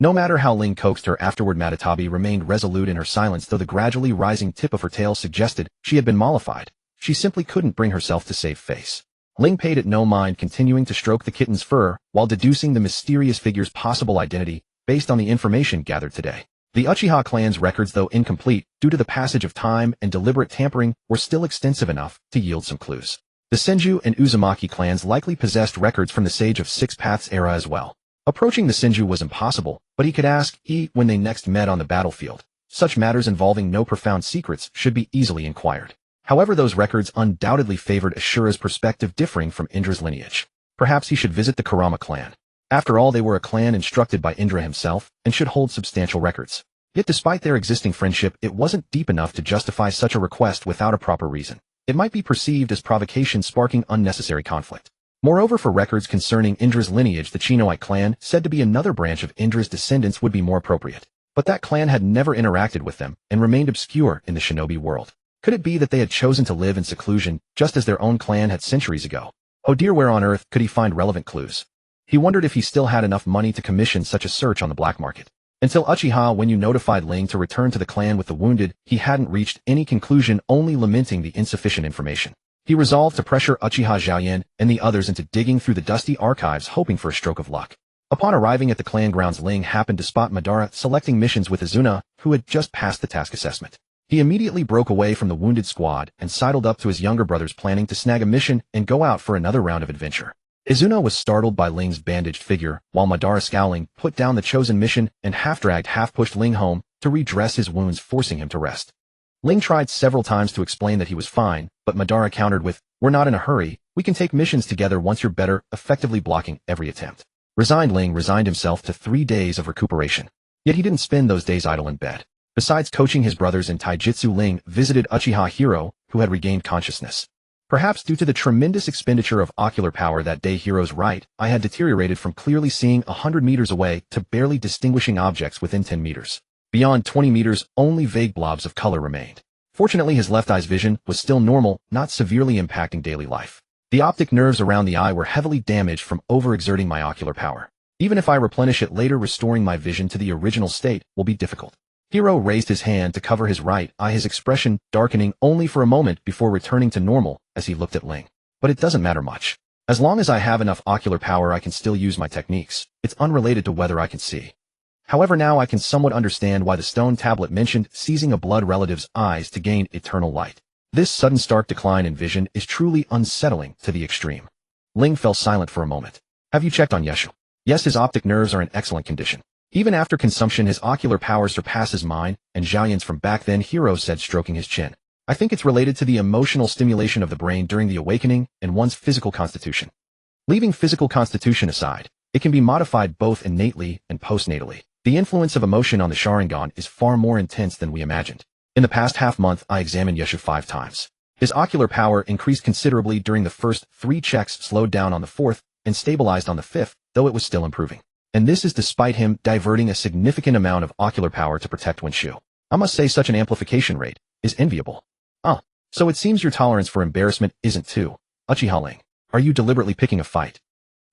No matter how Ling coaxed her afterward, Matatabi remained resolute in her silence, though the gradually rising tip of her tail suggested she had been mollified. She simply couldn't bring herself to save face. Ling paid it no mind, continuing to stroke the kitten's fur while deducing the mysterious figure's possible identity based on the information gathered today. The Uchiha clan's records, though incomplete due to the passage of time and deliberate tampering, were still extensive enough to yield some clues. The Senju and Uzumaki clans likely possessed records from the Sage of Six Paths era as well. Approaching the Senju was impossible, but he could ask when they next met on the battlefield. Such matters involving no profound secrets should be easily inquired. However, those records undoubtedly favored Ashura's perspective, differing from Indra's lineage. Perhaps he should visit the Kurama clan. After all, they were a clan instructed by Indra himself and should hold substantial records. Yet despite their existing friendship, it wasn't deep enough to justify such a request without a proper reason. It might be perceived as provocation, sparking unnecessary conflict. Moreover, for records concerning Indra's lineage, the Chinoite clan, said to be another branch of Indra's descendants, would be more appropriate. But that clan had never interacted with them and remained obscure in the shinobi world. Could it be that they had chosen to live in seclusion just as their own clan had centuries ago? Oh dear, where on earth could he find relevant clues? He wondered if he still had enough money to commission such a search on the black market. Until Uchiha when you notified Ling to return to the clan with the wounded, he hadn't reached any conclusion, only lamenting the insufficient information. He resolved to pressure Uchiha Zhaoyan and the others into digging through the dusty archives hoping for a stroke of luck. Upon arriving at the clan grounds, Ling happened to spot Madara selecting missions with Izuna, who had just passed the task assessment. He immediately broke away from the wounded squad and sidled up to his younger brothers, planning to snag a mission and go out for another round of adventure. Izuna was startled by Ling's bandaged figure, while Madara, scowling, put down the chosen mission and half-dragged, half-pushed Ling home to redress his wounds, forcing him to rest. Ling tried several times to explain that he was fine, but Madara countered with, "We're not in a hurry, we can take missions together once you're better," effectively blocking every attempt. Resigned, Ling resigned himself to 3 days of recuperation. Yet he didn't spend those days idle in bed. Besides coaching his brothers in taijutsu, Ling visited Uchiha Hero, who had regained consciousness. Perhaps due to the tremendous expenditure of ocular power that day, Hero's right eye had deteriorated from clearly seeing 100 meters away to barely distinguishing objects within 10 meters. Beyond 20 meters, only vague blobs of color remained. Fortunately, his left eye's vision was still normal, not severely impacting daily life. The optic nerves around the eye were heavily damaged from overexerting my ocular power. Even if I replenish it later, restoring my vision to the original state will be difficult. Hero raised his hand to cover his right eye, his expression darkening only for a moment before returning to normal as he looked at Ling. But it doesn't matter much. As long as I have enough ocular power, I can still use my techniques. It's unrelated to whether I can see. However, now I can somewhat understand why the stone tablet mentioned seizing a blood relative's eyes to gain eternal light. This sudden stark decline in vision is truly unsettling to the extreme. Ling fell silent for a moment. Have you checked on Yeshu? Yes, his optic nerves are in excellent condition. Even after consumption, his ocular power surpasses mine and Zhaoyan's from back then, Hero said, stroking his chin. I think it's related to the emotional stimulation of the brain during the awakening and one's physical constitution. Leaving physical constitution aside, it can be modified both innately and postnatally. The influence of emotion on the Sharingan is far more intense than we imagined. In the past half-month, I examined Yeshu 5 times. His ocular power increased considerably during the first 3 checks, slowed down on the 4th, and stabilized on the 5th, though it was still improving. And this is despite him diverting a significant amount of ocular power to protect Wenshu. I must say such an amplification rate is enviable. So it seems your tolerance for embarrassment isn't too. Uchiha Ling, are you deliberately picking a fight?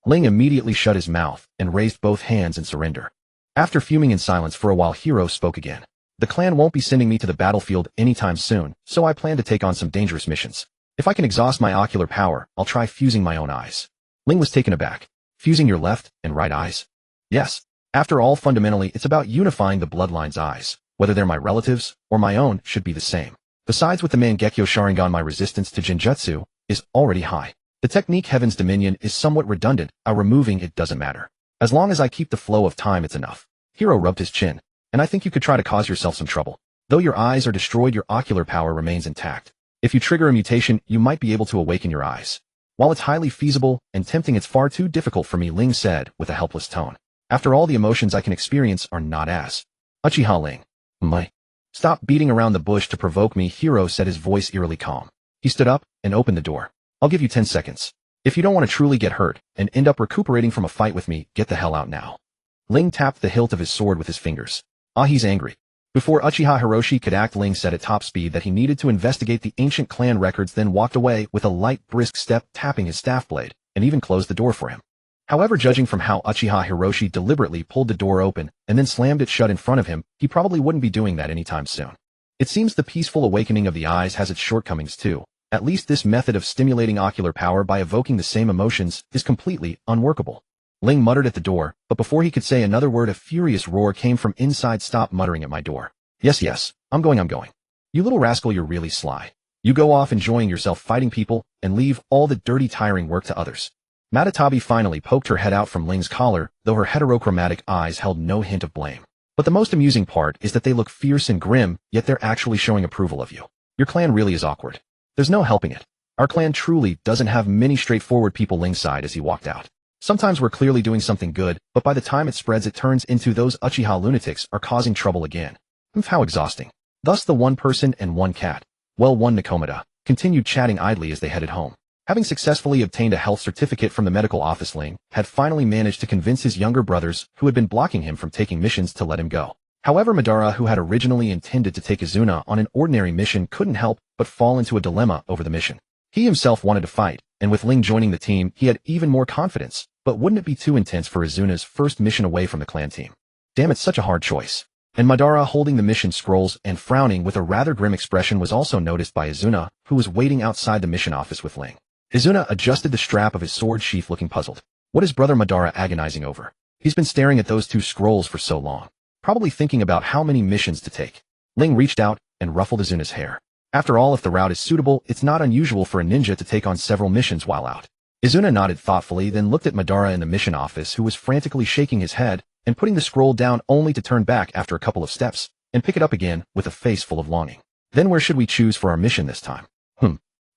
Ling immediately shut his mouth and raised both hands in surrender. After fuming in silence for a while, Hero spoke again. The clan won't be sending me to the battlefield anytime soon, so I plan to take on some dangerous missions. If I can exhaust my ocular power, I'll try fusing my own eyes. Ling was taken aback. Fusing your left and right eyes? Yes. After all, fundamentally, it's about unifying the bloodline's eyes. Whether they're my relatives or my own should be the same. Besides, with the Mangekyo Sharingan, my resistance to Genjutsu is already high. The technique Heaven's Dominion is somewhat redundant. Removing it doesn't matter. As long as I keep the flow of time, it's enough. Hero rubbed his chin. And I think you could try to cause yourself some trouble. Though your eyes are destroyed, your ocular power remains intact. If you trigger a mutation, you might be able to awaken your eyes. While it's highly feasible and tempting, it's far too difficult for me, Ling said with a helpless tone. After all, the emotions I can experience are not as. Uchiha Ling. Stop beating around the bush to provoke me, Hero said, his voice eerily calm. He stood up and opened the door. I'll give you 10 seconds. If you don't want to truly get hurt and end up recuperating from a fight with me, get the hell out now. Ling tapped the hilt of his sword with his fingers. He's angry. Before Uchiha Hiroshi could act, Ling said at top speed that he needed to investigate the ancient clan records, then walked away with a light, brisk step, tapping his staff blade, and even closed the door for him. However, judging from how Uchiha Hiroshi deliberately pulled the door open and then slammed it shut in front of him, he probably wouldn't be doing that anytime soon. It seems the peaceful awakening of the eyes has its shortcomings too. At least this method of stimulating ocular power by evoking the same emotions is completely unworkable. Ling muttered at the door, but before he could say another word, a furious roar came from inside. Stop muttering at my door. Yes, I'm going. You little rascal, you're really sly. You go off enjoying yourself fighting people and leave all the dirty, tiring work to others. Matatabi finally poked her head out from Ling's collar, though her heterochromatic eyes held no hint of blame. But the most amusing part is that they look fierce and grim, yet they're actually showing approval of you. Your clan really is awkward. There's no helping it. Our clan truly doesn't have many straightforward people, Ling sighed as he walked out. Sometimes we're clearly doing something good, but by the time it spreads, it turns into those Uchiha lunatics are causing trouble again. How exhausting. Thus the one person and one cat. Well, one Nakomata continued chatting idly as they headed home. Having successfully obtained a health certificate from the medical office, Ling had finally managed to convince his younger brothers, who had been blocking him from taking missions, to let him go. However, Madara, who had originally intended to take Izuna on an ordinary mission, couldn't help but fall into a dilemma over the mission. He himself wanted to fight, and with Ling joining the team, he had even more confidence, but wouldn't it be too intense for Izuna's first mission away from the clan team? Damn, it's such a hard choice. And Madara, holding the mission scrolls and frowning with a rather grim expression, was also noticed by Izuna, who was waiting outside the mission office with Ling. Izuna adjusted the strap of his sword sheath, looking puzzled. What is Brother Madara agonizing over? He's been staring at those 2 scrolls for so long, probably thinking about how many missions to take. Ling reached out and ruffled Izuna's hair. After all, if the route is suitable, it's not unusual for a ninja to take on several missions while out. Izuna nodded thoughtfully, then looked at Madara in the mission office, who was frantically shaking his head and putting the scroll down, only to turn back after a couple of steps and pick it up again with a face full of longing. Then where should we choose for our mission this time?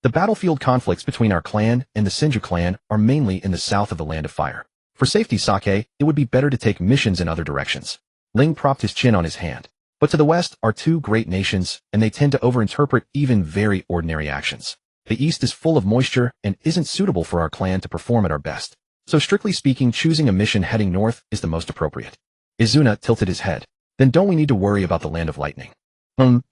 The battlefield conflicts between our clan and the Senju clan are mainly in the south of the Land of Fire. For safety, Sake, it would be better to take missions in other directions. Ling propped his chin on his hand. But to the west are 2 great nations, and they tend to overinterpret even very ordinary actions. The east is full of moisture and isn't suitable for our clan to perform at our best. So strictly speaking, choosing a mission heading north is the most appropriate. Izuna tilted his head. Then don't we need to worry about the Land of Lightning?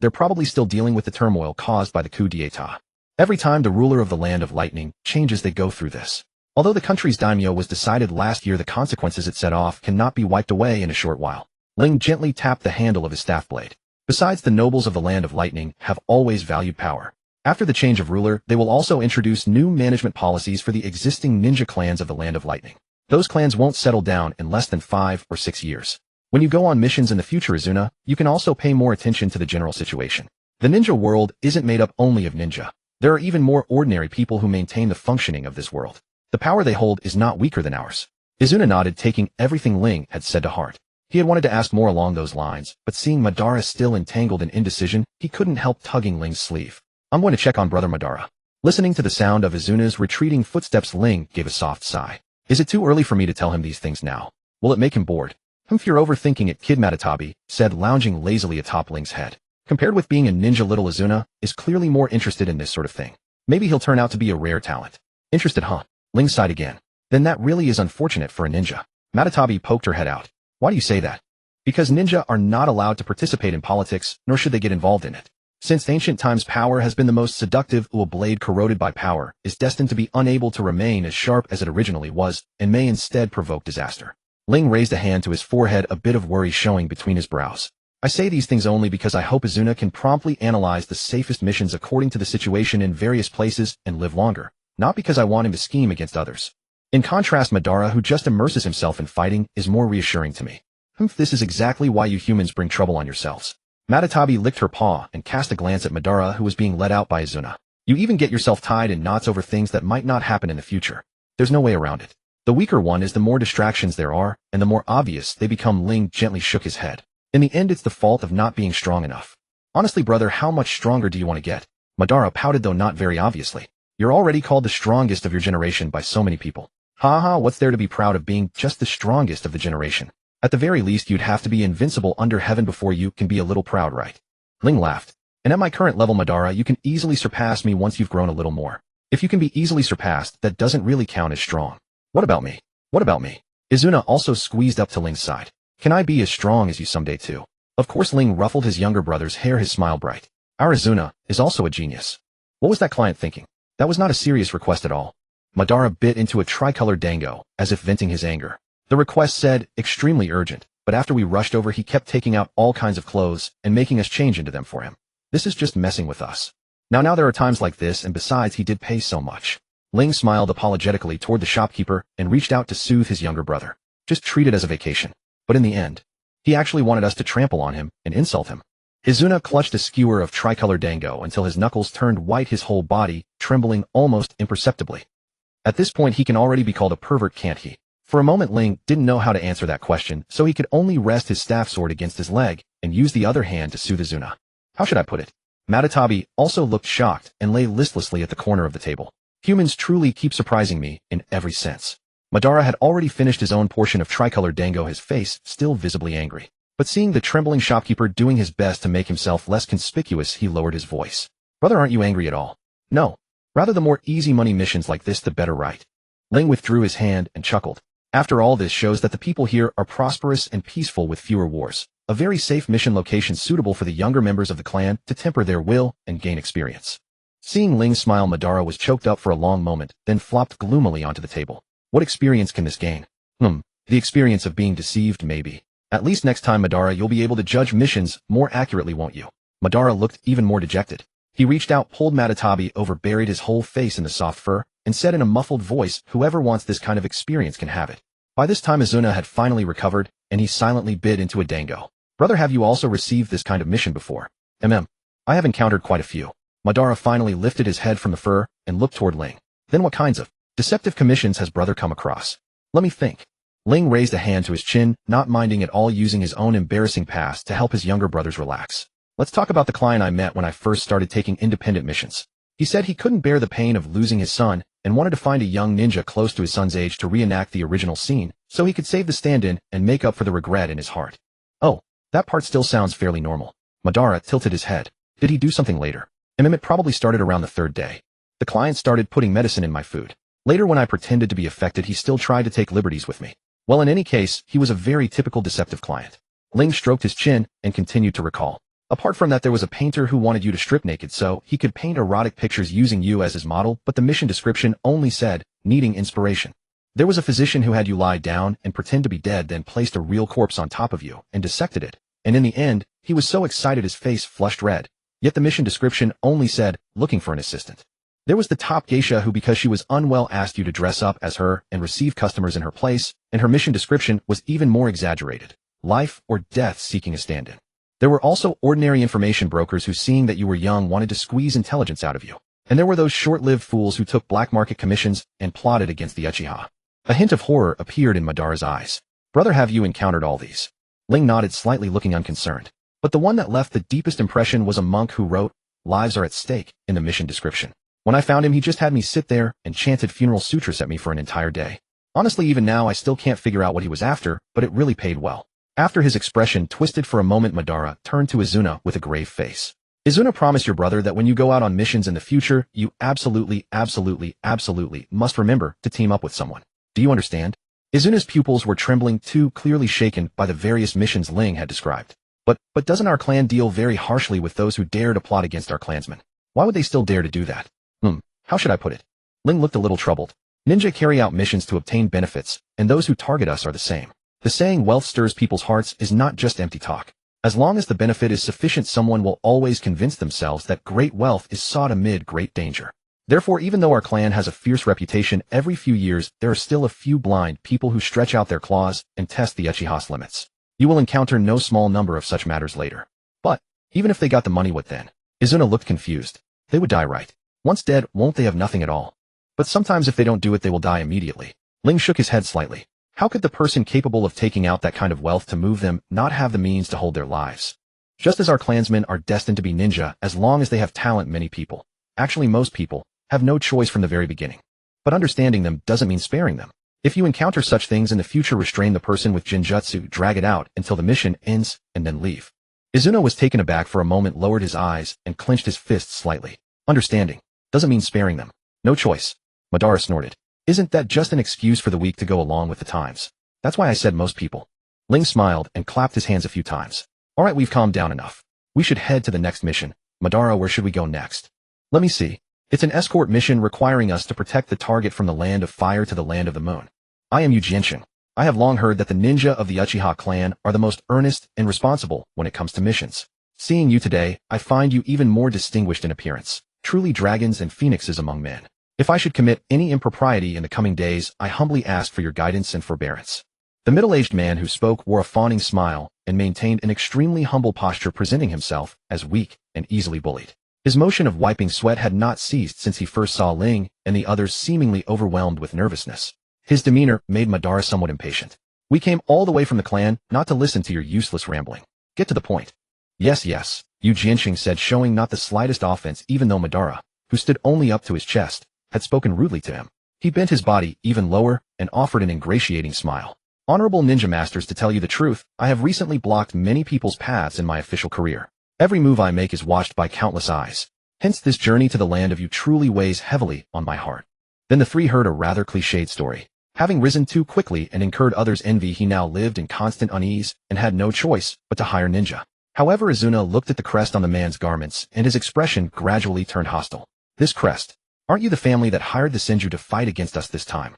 They're probably still dealing with the turmoil caused by the coup d'etat. Every time the ruler of the Land of Lightning changes, they go through this. Although the country's daimyo was decided last year, the consequences it set off cannot be wiped away in a short while. Ling gently tapped the handle of his staff blade. Besides, the nobles of the Land of Lightning have always valued power. After the change of ruler, they will also introduce new management policies for the existing ninja clans of the Land of Lightning. Those clans won't settle down in less than 5 or 6 years. When you go on missions in the future, Izuna, you can also pay more attention to the general situation. The ninja world isn't made up only of ninja. There are even more ordinary people who maintain the functioning of this world. The power they hold is not weaker than ours. Izuna nodded, taking everything Ling had said to heart. He had wanted to ask more along those lines, but seeing Madara still entangled in indecision, he couldn't help tugging Ling's sleeve. I'm going to check on Brother Madara. Listening to the sound of Izuna's retreating footsteps, Ling gave a soft sigh. Is it too early for me to tell him these things now? Will it make him bored? If you're overthinking it, Kid Matatabi said, lounging lazily atop Ling's head. Compared with being a ninja, little Izuna is clearly more interested in this sort of thing. Maybe he'll turn out to be a rare talent. Interested, huh? Ling sighed again. Then that really is unfortunate for a ninja. Matatabi poked her head out. Why do you say that? Because ninja are not allowed to participate in politics, nor should they get involved in it. Since ancient times, power has been the most seductive. A blade corroded by power is destined to be unable to remain as sharp as it originally was, and may instead provoke disaster. Ling raised a hand to his forehead, a bit of worry showing between his brows. I say these things only because I hope Izuna can promptly analyze the safest missions according to the situation in various places and live longer, not because I want him to scheme against others. In contrast, Madara, who just immerses himself in fighting, is more reassuring to me. This is exactly why you humans bring trouble on yourselves. Matatabi licked her paw and cast a glance at Madara, who was being led out by Izuna. You even get yourself tied in knots over things that might not happen in the future. There's no way around it. The weaker one is the more distractions there are, and the more obvious they become. Ling gently shook his head. In the end, it's the fault of not being strong enough. Honestly, brother, how much stronger do you want to get? Madara pouted, though not very obviously. You're already called the strongest of your generation by so many people. Ha, what's there to be proud of being just the strongest of the generation? At the very least, you'd have to be invincible under heaven before you can be a little proud, right? Ling laughed. And at my current level, Madara, you can easily surpass me once you've grown a little more. If you can be easily surpassed, that doesn't really count as strong. What about me? What about me? Izuna also squeezed up to Ling's side. Can I be as strong as you someday too? Of course. Ling ruffled his younger brother's hair, his smile bright. Our Izuna is also a genius. What was that client thinking? That was not a serious request at all. Madara bit into a tricolor dango, as if venting his anger. The request said, extremely urgent, but after we rushed over, he kept taking out all kinds of clothes and making us change into them for him. This is just messing with us. Now there are times like this, and besides, he did pay so much. Ling smiled apologetically toward the shopkeeper and reached out to soothe his younger brother. Just treat it as a vacation. But in the end, he actually wanted us to trample on him and insult him. Izuna clutched a skewer of tricolor dango until his knuckles turned white, his whole body trembling almost imperceptibly. At this point, he can already be called a pervert, can't he? For a moment, Ling didn't know how to answer that question, so he could only rest his staff sword against his leg and use the other hand to soothe Izuna. How should I put it? Matatabi also looked shocked and lay listlessly at the corner of the table. Humans truly keep surprising me in every sense. Madara had already finished his own portion of tricolor dango, his face still visibly angry. But seeing the trembling shopkeeper doing his best to make himself less conspicuous, he lowered his voice. Brother, aren't you angry at all? No. Rather, the more easy money missions like this, the better, right? Ling withdrew his hand and chuckled. After all, this shows that the people here are prosperous and peaceful with fewer wars. a very safe mission location suitable for the younger members of the clan to temper their will and gain experience. Seeing Ling smile, Madara was choked up for a long moment, then flopped gloomily onto the table. What experience can this gain? The experience of being deceived, maybe. At least next time, Madara, you'll be able to judge missions more accurately, won't you? Madara looked even more dejected. He reached out, pulled Matatabi over, buried his whole face in the soft fur, and said in a muffled voice, whoever wants this kind of experience can have it. By this time Izuna had finally recovered, and he silently bit into a dango. Brother, have you also received this kind of mission before? I have encountered quite a few. Madara finally lifted his head from the fur and looked toward Ling. Then what kinds of deceptive commissions has brother come across? Let me think. Ling raised a hand to his chin, not minding at all using his own embarrassing past to help his younger brothers relax. Let's talk about the client I met when I first started taking independent missions. He said he couldn't bear the pain of losing his son and wanted to find a young ninja close to his son's age to reenact the original scene so he could save the stand-in and make up for the regret in his heart. Oh, that part still sounds fairly normal. Madara tilted his head. Did he do something later? It probably started around the third day. The client started putting medicine in my food. Later, when I pretended to be affected, he still tried to take liberties with me. Well, in any case, he was a very typical deceptive client. Ling stroked his chin and continued to recall. Apart from that, there was a painter who wanted you to strip naked so he could paint erotic pictures using you as his model, but the mission description only said, needing inspiration. There was a physician who had you lie down and pretend to be dead, then placed a real corpse on top of you and dissected it. And in the end, he was so excited his face flushed red. Yet the mission description only said, looking for an assistant. There was the top geisha who, because she was unwell, asked you to dress up as her and receive customers in her place, and her mission description was even more exaggerated. Life or death seeking a stand-in. There were also ordinary information brokers who, seeing that you were young, wanted to squeeze intelligence out of you. And there were those short-lived fools who took black market commissions and plotted against the Uchiha. A hint of horror appeared in Madara's eyes. Brother, have you encountered all these? Ling nodded slightly, looking unconcerned. But the one that left the deepest impression was a monk who wrote, "Lives are at stake," in the mission description. When I found him, he just had me sit there and chanted funeral sutras at me for an entire day. Honestly, even now I still can't figure out what he was after, but it really paid well. After his expression twisted for a moment, Madara turned to Izuna with a grave face. Izuna, promise your brother that when you go out on missions in the future, you absolutely must remember to team up with someone. Do you understand? Izuna's pupils were trembling too, clearly shaken by the various missions Ling had described. But doesn't our clan deal very harshly with those who dare to plot against our clansmen? Why would they still dare to do that? How should I put it? Ling looked a little troubled. Ninja carry out missions to obtain benefits, and those who target us are the same. The saying, wealth stirs people's hearts, is not just empty talk. As long as the benefit is sufficient, someone will always convince themselves that great wealth is sought amid great danger. Therefore, even though our clan has a fierce reputation, every few years there are still a few blind people who stretch out their claws and test the Uchiha's limits. You will encounter no small number of such matters later. But, even if they got the money, what then? Izuna looked confused. They would die, right? Once dead, won't they have nothing at all? But sometimes if they don't do it, they will die immediately. Ling shook his head slightly. How could the person capable of taking out that kind of wealth to move them not have the means to hold their lives? Just as our clansmen are destined to be ninja as long as they have talent, many people, actually most people, have no choice from the very beginning. But understanding them doesn't mean sparing them. If you encounter such things in the future, restrain the person with Jinjutsu, drag it out until the mission ends, and then leave. Izuna was taken aback for a moment, lowered his eyes, and clenched his fists slightly. Understanding doesn't mean sparing them. No choice. Madara snorted. Isn't that just an excuse for the weak to go along with the times? That's why I said most people. Ling smiled and clapped his hands a few times. Alright, we've calmed down enough. We should head to the next mission. Madara, where should we go next? Let me see. It's an escort mission requiring us to protect the target from the land of fire to the land of the moon. I am Yu. I have long heard that the ninja of the Uchiha clan are the most earnest and responsible when it comes to missions. Seeing you today, I find you even more distinguished in appearance. Truly dragons and phoenixes among men. If I should commit any impropriety in the coming days, I humbly ask for your guidance and forbearance. The middle-aged man who spoke wore a fawning smile and maintained an extremely humble posture, presenting himself as weak and easily bullied. His motion of wiping sweat had not ceased since he first saw Ling and the others, seemingly overwhelmed with nervousness. His demeanor made Madara somewhat impatient. We came all the way from the clan not to listen to your useless rambling. Get to the point. Yes, Yu Jianxing said, showing not the slightest offense, even though Madara, who stood only up to his chest, had spoken rudely to him. He bent his body even lower and offered an ingratiating smile. Honorable ninja masters, to tell you the truth, I have recently blocked many people's paths in my official career. Every move I make is watched by countless eyes. Hence this journey to the land of you truly weighs heavily on my heart. Then the three heard a rather cliched story. Having risen too quickly and incurred others' envy, he now lived in constant unease and had no choice but to hire ninja. However, Izuna looked at the crest on the man's garments, and his expression gradually turned hostile. This crest. Aren't you the family that hired the Senju to fight against us this time?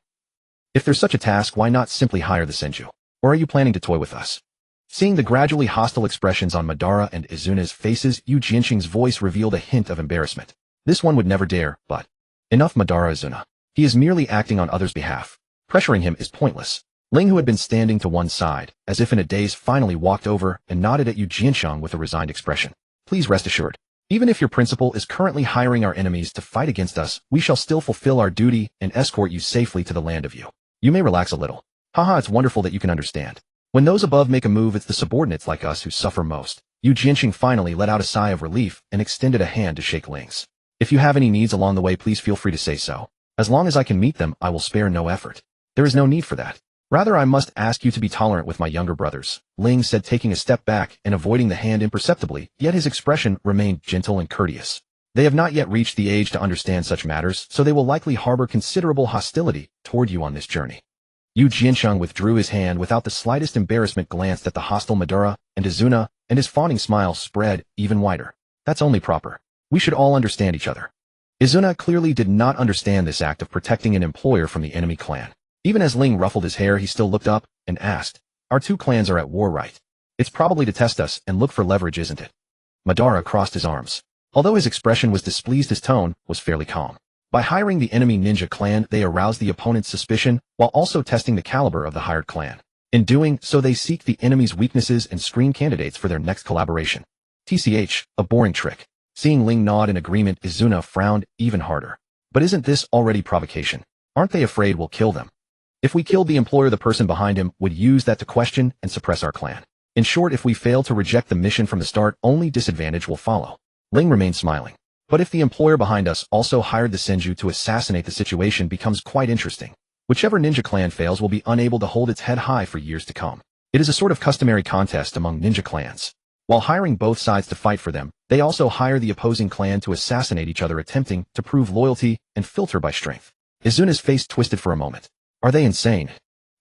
If there's such a task, why not simply hire the Senju? Or are you planning to toy with us? Seeing the gradually hostile expressions on Madara and Izuna's faces, Yu Jianqing's voice revealed a hint of embarrassment. This one would never dare, but... Enough, Madara Izuna. He is merely acting on others' behalf. Pressuring him is pointless. Ling, who had been standing to one side, as if in a daze, finally walked over and nodded at Yu Jianqing with a resigned expression. Please rest assured. Even if your principal is currently hiring our enemies to fight against us, we shall still fulfill our duty and escort you safely to the land of Yu. You may relax a little. Haha, it's wonderful that you can understand. When those above make a move, it's the subordinates like us who suffer most. Yu Jianqing finally let out a sigh of relief and extended a hand to shake Ling's. If you have any needs along the way, please feel free to say so. As long as I can meet them, I will spare no effort. There is no need for that. Rather, I must ask you to be tolerant with my younger brothers, Ling said, taking a step back and avoiding the hand imperceptibly, yet his expression remained gentle and courteous. They have not yet reached the age to understand such matters, so they will likely harbor considerable hostility toward you on this journey. Yu Jianqing withdrew his hand without the slightest embarrassment, glanced at the hostile Madara and Izuna, and his fawning smile spread even wider. That's only proper. We should all understand each other. Izuna clearly did not understand this act of protecting an employer from the enemy clan. Even as Ling ruffled his hair, he still looked up and asked, Our two clans are at war, right? It's probably to test us and look for leverage, isn't it? Madara crossed his arms. Although his expression was displeased, his tone was fairly calm. By hiring the enemy ninja clan, they arouse the opponent's suspicion while also testing the caliber of the hired clan. In doing so, they seek the enemy's weaknesses and screen candidates for their next collaboration. TCH, a boring trick. Seeing Ling nod in agreement, Izuna frowned even harder. But isn't this already provocation? Aren't they afraid we'll kill them? If we killed the employer, the person behind him would use that to question and suppress our clan. In short, if we fail to reject the mission from the start, only disadvantage will follow. Ling remained smiling. But if the employer behind us also hired the Senju to assassinate, the situation becomes quite interesting. Whichever ninja clan fails will be unable to hold its head high for years to come. It is a sort of customary contest among ninja clans. While hiring both sides to fight for them, they also hire the opposing clan to assassinate each other, attempting to prove loyalty and filter by strength. Izuna's face twisted for a moment. Are they insane?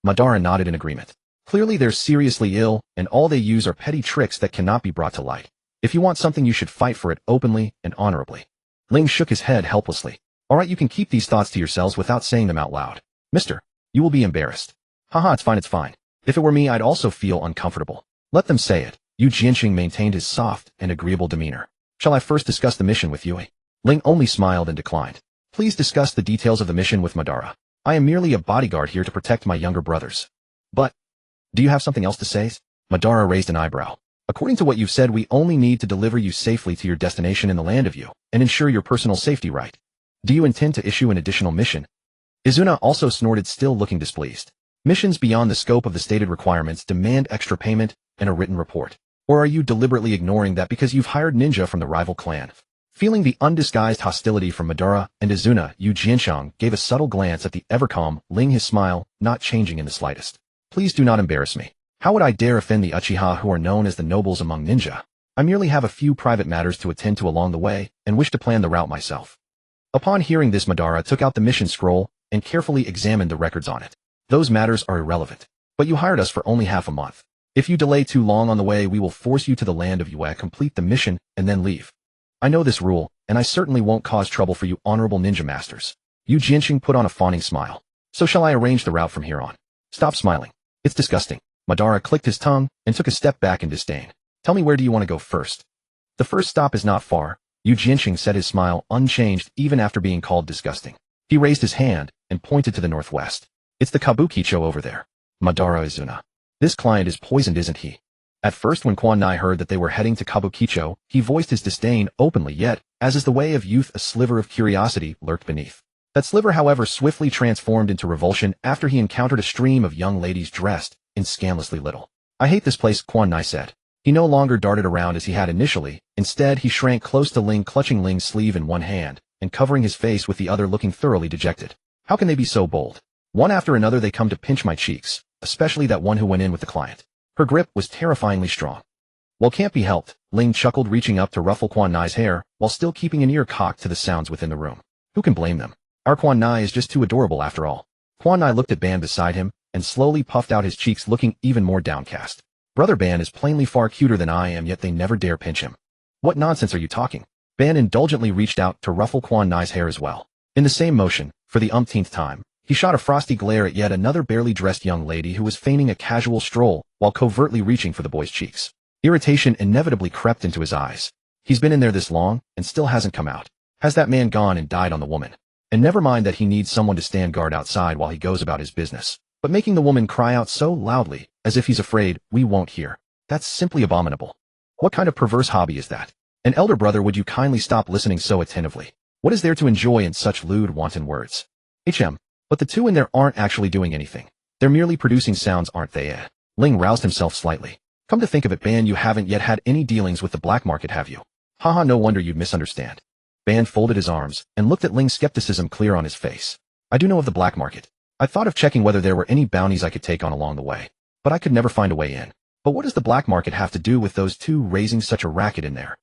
Madara nodded in agreement. Clearly they're seriously ill, and all they use are petty tricks that cannot be brought to light. If you want something, you should fight for it openly and honorably. Ling shook his head helplessly. Alright, you can keep these thoughts to yourselves without saying them out loud. Mister, you will be embarrassed. Haha, it's fine. If it were me, I'd also feel uncomfortable. Let them say it. Yu Jianqing maintained his soft and agreeable demeanor. Shall I first discuss the mission with you? Ling only smiled and declined. Please discuss the details of the mission with Madara. I am merely a bodyguard here to protect my younger brothers. But, do you have something else to say? Madara raised an eyebrow. According to what you've said, we only need to deliver you safely to your destination in the land of Yu, and ensure your personal safety, right? Do you intend to issue an additional mission? Izuna also snorted, still looking displeased. Missions beyond the scope of the stated requirements demand extra payment and a written report. Or are you deliberately ignoring that because you've hired ninja from the rival clan? Feeling the undisguised hostility from Madara and Izuna, Yu Jianqing gave a subtle glance at the ever-calm Ling, his smile not changing in the slightest. Please do not embarrass me. How would I dare offend the Uchiha, who are known as the nobles among ninja? I merely have a few private matters to attend to along the way, and wish to plan the route myself. Upon hearing this, Madara took out the mission scroll and carefully examined the records on it. Those matters are irrelevant. But you hired us for only half a month. If you delay too long on the way, we will force you to the land of Yu, complete the mission, and then leave. I know this rule, and I certainly won't cause trouble for you honorable ninja masters. Yu Jianqing put on a fawning smile. So shall I arrange the route from here on? Stop smiling. It's disgusting. Madara clicked his tongue and took a step back in disdain. Tell me, where do you want to go first? The first stop is not far. Yu Jianqing said, his smile unchanged even after being called disgusting. He raised his hand and pointed to the northwest. It's the Kabukicho over there. Madara Izuna. This client is poisoned, isn't he? At first, when Quan Nai heard that they were heading to Kabukicho, he voiced his disdain openly, yet, as is the way of youth, a sliver of curiosity lurked beneath. That sliver, however, swiftly transformed into revulsion after he encountered a stream of young ladies dressed in scandalously little. I hate this place, Quan Nai said. He no longer darted around as he had initially. Instead, he shrank close to Ling, clutching Ling's sleeve in one hand and covering his face with the other, looking thoroughly dejected. How can they be so bold? One after another they come to pinch my cheeks, especially that one who went in with the client. Her grip was terrifyingly strong. Well, can't be helped, Ling chuckled, reaching up to ruffle Quan Nai's hair while still keeping an ear cocked to the sounds within the room. Who can blame them? Our Quan Nai is just too adorable after all. Quan Nai looked at Ban beside him and slowly puffed out his cheeks, looking even more downcast. Brother Ban is plainly far cuter than I am, yet they never dare pinch him. What nonsense are you talking? Ban indulgently reached out to ruffle Quan Nai's hair as well. In the same motion, for the umpteenth time, he shot a frosty glare at yet another barely dressed young lady who was feigning a casual stroll while covertly reaching for the boy's cheeks. Irritation inevitably crept into his eyes. He's been in there this long and still hasn't come out. Has that man gone and died on the woman? And never mind that he needs someone to stand guard outside while he goes about his business. But making the woman cry out so loudly, as if he's afraid we won't hear. That's simply abominable. What kind of perverse hobby is that? And elder brother, would you kindly stop listening so attentively? What is there to enjoy in such lewd, wanton words? But the two in there aren't actually doing anything. They're merely producing sounds, aren't they? Ling roused himself slightly. Come to think of it, Ban, you haven't yet had any dealings with the black market, have you? Haha, no wonder you'd misunderstand. Ban folded his arms and looked at Ling's skepticism clear on his face. I do know of the black market. I thought of checking whether there were any bounties I could take on along the way, but I could never find a way in. But what does the black market have to do with those two raising such a racket in there?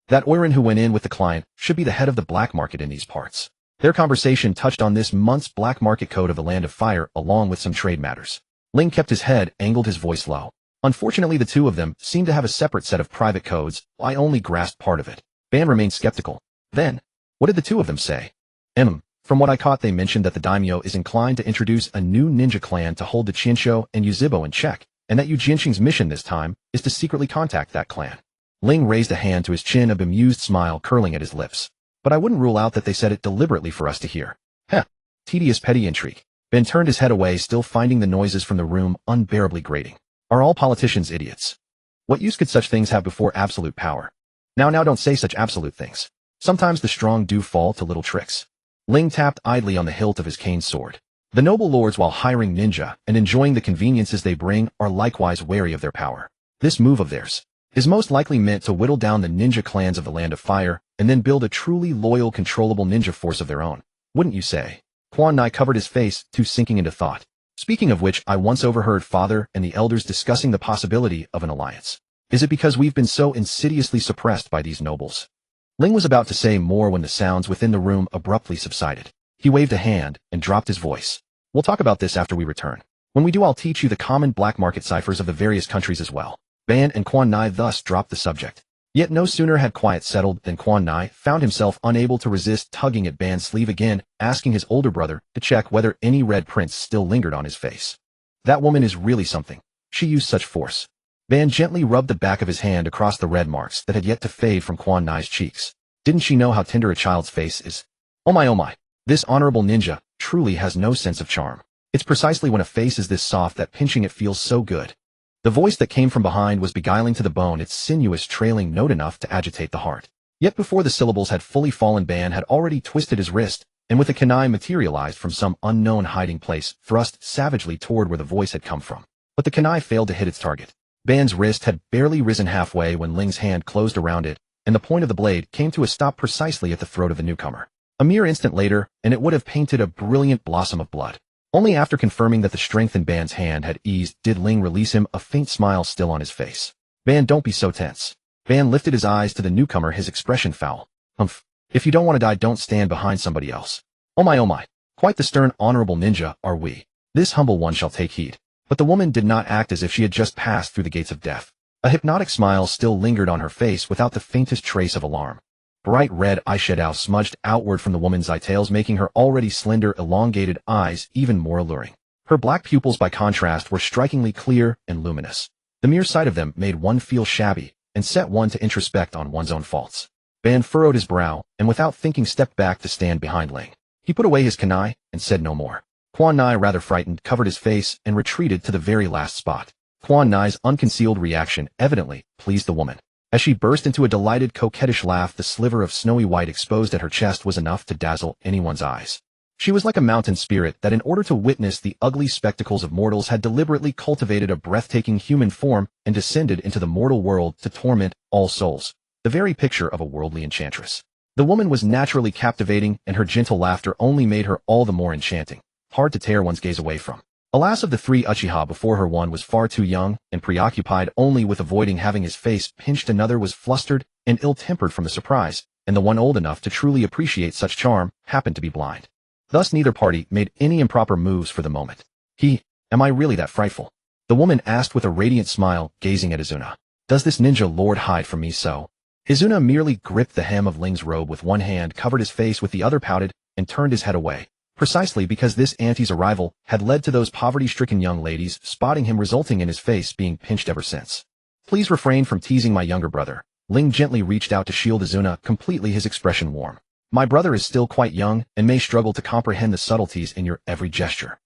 That Oiran who went in with the client should be the head of the black market in these parts. Their conversation touched on this month's black market code of the Land of Fire along with some trade matters. Ling kept his head, angled his voice low. Unfortunately, the two of them seemed to have a separate set of private codes. I only grasped part of it. Ban remained skeptical. Then, what did the two of them say? From what I caught, they mentioned that the daimyo is inclined to introduce a new ninja clan to hold the Chinsho and Yuzibo in check, and that Yu Jianxing's mission this time is to secretly contact that clan. Ling raised a hand to his chin, a bemused smile curling at his lips. But I wouldn't rule out that they said it deliberately for us to hear. Tedious petty intrigue. Ben turned his head away, still finding the noises from the room unbearably grating. Are all politicians idiots? What use could such things have before absolute power? Now don't say such absolute things. Sometimes the strong do fall to little tricks. Ling tapped idly on the hilt of his cane sword. The noble lords, while hiring ninja and enjoying the conveniences they bring, are likewise wary of their power. This move of theirs is most likely meant to whittle down the ninja clans of the Land of Fire and then build a truly loyal, controllable ninja force of their own. Wouldn't you say? Quan Nai covered his face, too sinking into thought. Speaking of which, I once overheard Father and the elders discussing the possibility of an alliance. Is it because we've been so insidiously suppressed by these nobles? Ling was about to say more when the sounds within the room abruptly subsided. He waved a hand and dropped his voice. We'll talk about this after we return. When we do, I'll teach you the common black market ciphers of the various countries as well. Ban and Quan Nai thus dropped the subject. Yet no sooner had quiet settled than Quan Nai found himself unable to resist tugging at Ban's sleeve again, asking his older brother to check whether any red prints still lingered on his face. That woman is really something. She used such force. Ban gently rubbed the back of his hand across the red marks that had yet to fade from Quan Nai's cheeks. Didn't she know how tender a child's face is? Oh my. This honorable ninja truly has no sense of charm. It's precisely when a face is this soft that pinching it feels so good. The voice that came from behind was beguiling to the bone, its sinuous trailing note enough to agitate the heart. Yet before the syllables had fully fallen, Ban had already twisted his wrist, and with a kunai materialized from some unknown hiding place, thrust savagely toward where the voice had come from. But the kunai failed to hit its target. Ban's wrist had barely risen halfway when Ling's hand closed around it, and the point of the blade came to a stop precisely at the throat of the newcomer. A mere instant later, and it would have painted a brilliant blossom of blood. Only after confirming that the strength in Ban's hand had eased did Ling release him, a faint smile still on his face. Ban, don't be so tense. Ban lifted his eyes to the newcomer, his expression foul. If you don't want to die, don't stand behind somebody else. Oh my. Quite the stern, honorable ninja are we. This humble one shall take heed. But the woman did not act as if she had just passed through the gates of death. A hypnotic smile still lingered on her face without the faintest trace of alarm. Bright red eyeshadow smudged outward from the woman's eyetails, making her already slender, elongated eyes even more alluring. Her black pupils, by contrast, were strikingly clear and luminous. The mere sight of them made one feel shabby and set one to introspect on one's own faults. Ban furrowed his brow and without thinking stepped back to stand behind Ling. He put away his kunai and said no more. Quan Nai, rather frightened, covered his face and retreated to the very last spot. Quan Nai's unconcealed reaction evidently pleased the woman. As she burst into a delighted, coquettish laugh, the sliver of snowy white exposed at her chest was enough to dazzle anyone's eyes. She was like a mountain spirit that, in order to witness the ugly spectacles of mortals, had deliberately cultivated a breathtaking human form and descended into the mortal world to torment all souls. The very picture of a worldly enchantress. The woman was naturally captivating, and her gentle laughter only made her all the more enchanting, hard to tear one's gaze away from. Alas, of the three Uchiha before her, one was far too young and preoccupied only with avoiding having his face pinched, another was flustered and ill-tempered from the surprise, and the one old enough to truly appreciate such charm happened to be blind. Thus neither party made any improper moves for the moment. Am I really that frightful? The woman asked with a radiant smile, gazing at Izuna. Does this ninja lord hide from me so? Izuna merely gripped the hem of Ling's robe with one hand, covered his face with the other, pouted, and turned his head away. Precisely because this auntie's arrival had led to those poverty-stricken young ladies spotting him, resulting in his face being pinched ever since. Please refrain from teasing my younger brother. Ling gently reached out to shield Izuna, completely his expression warm. My brother is still quite young and may struggle to comprehend the subtleties in your every gesture.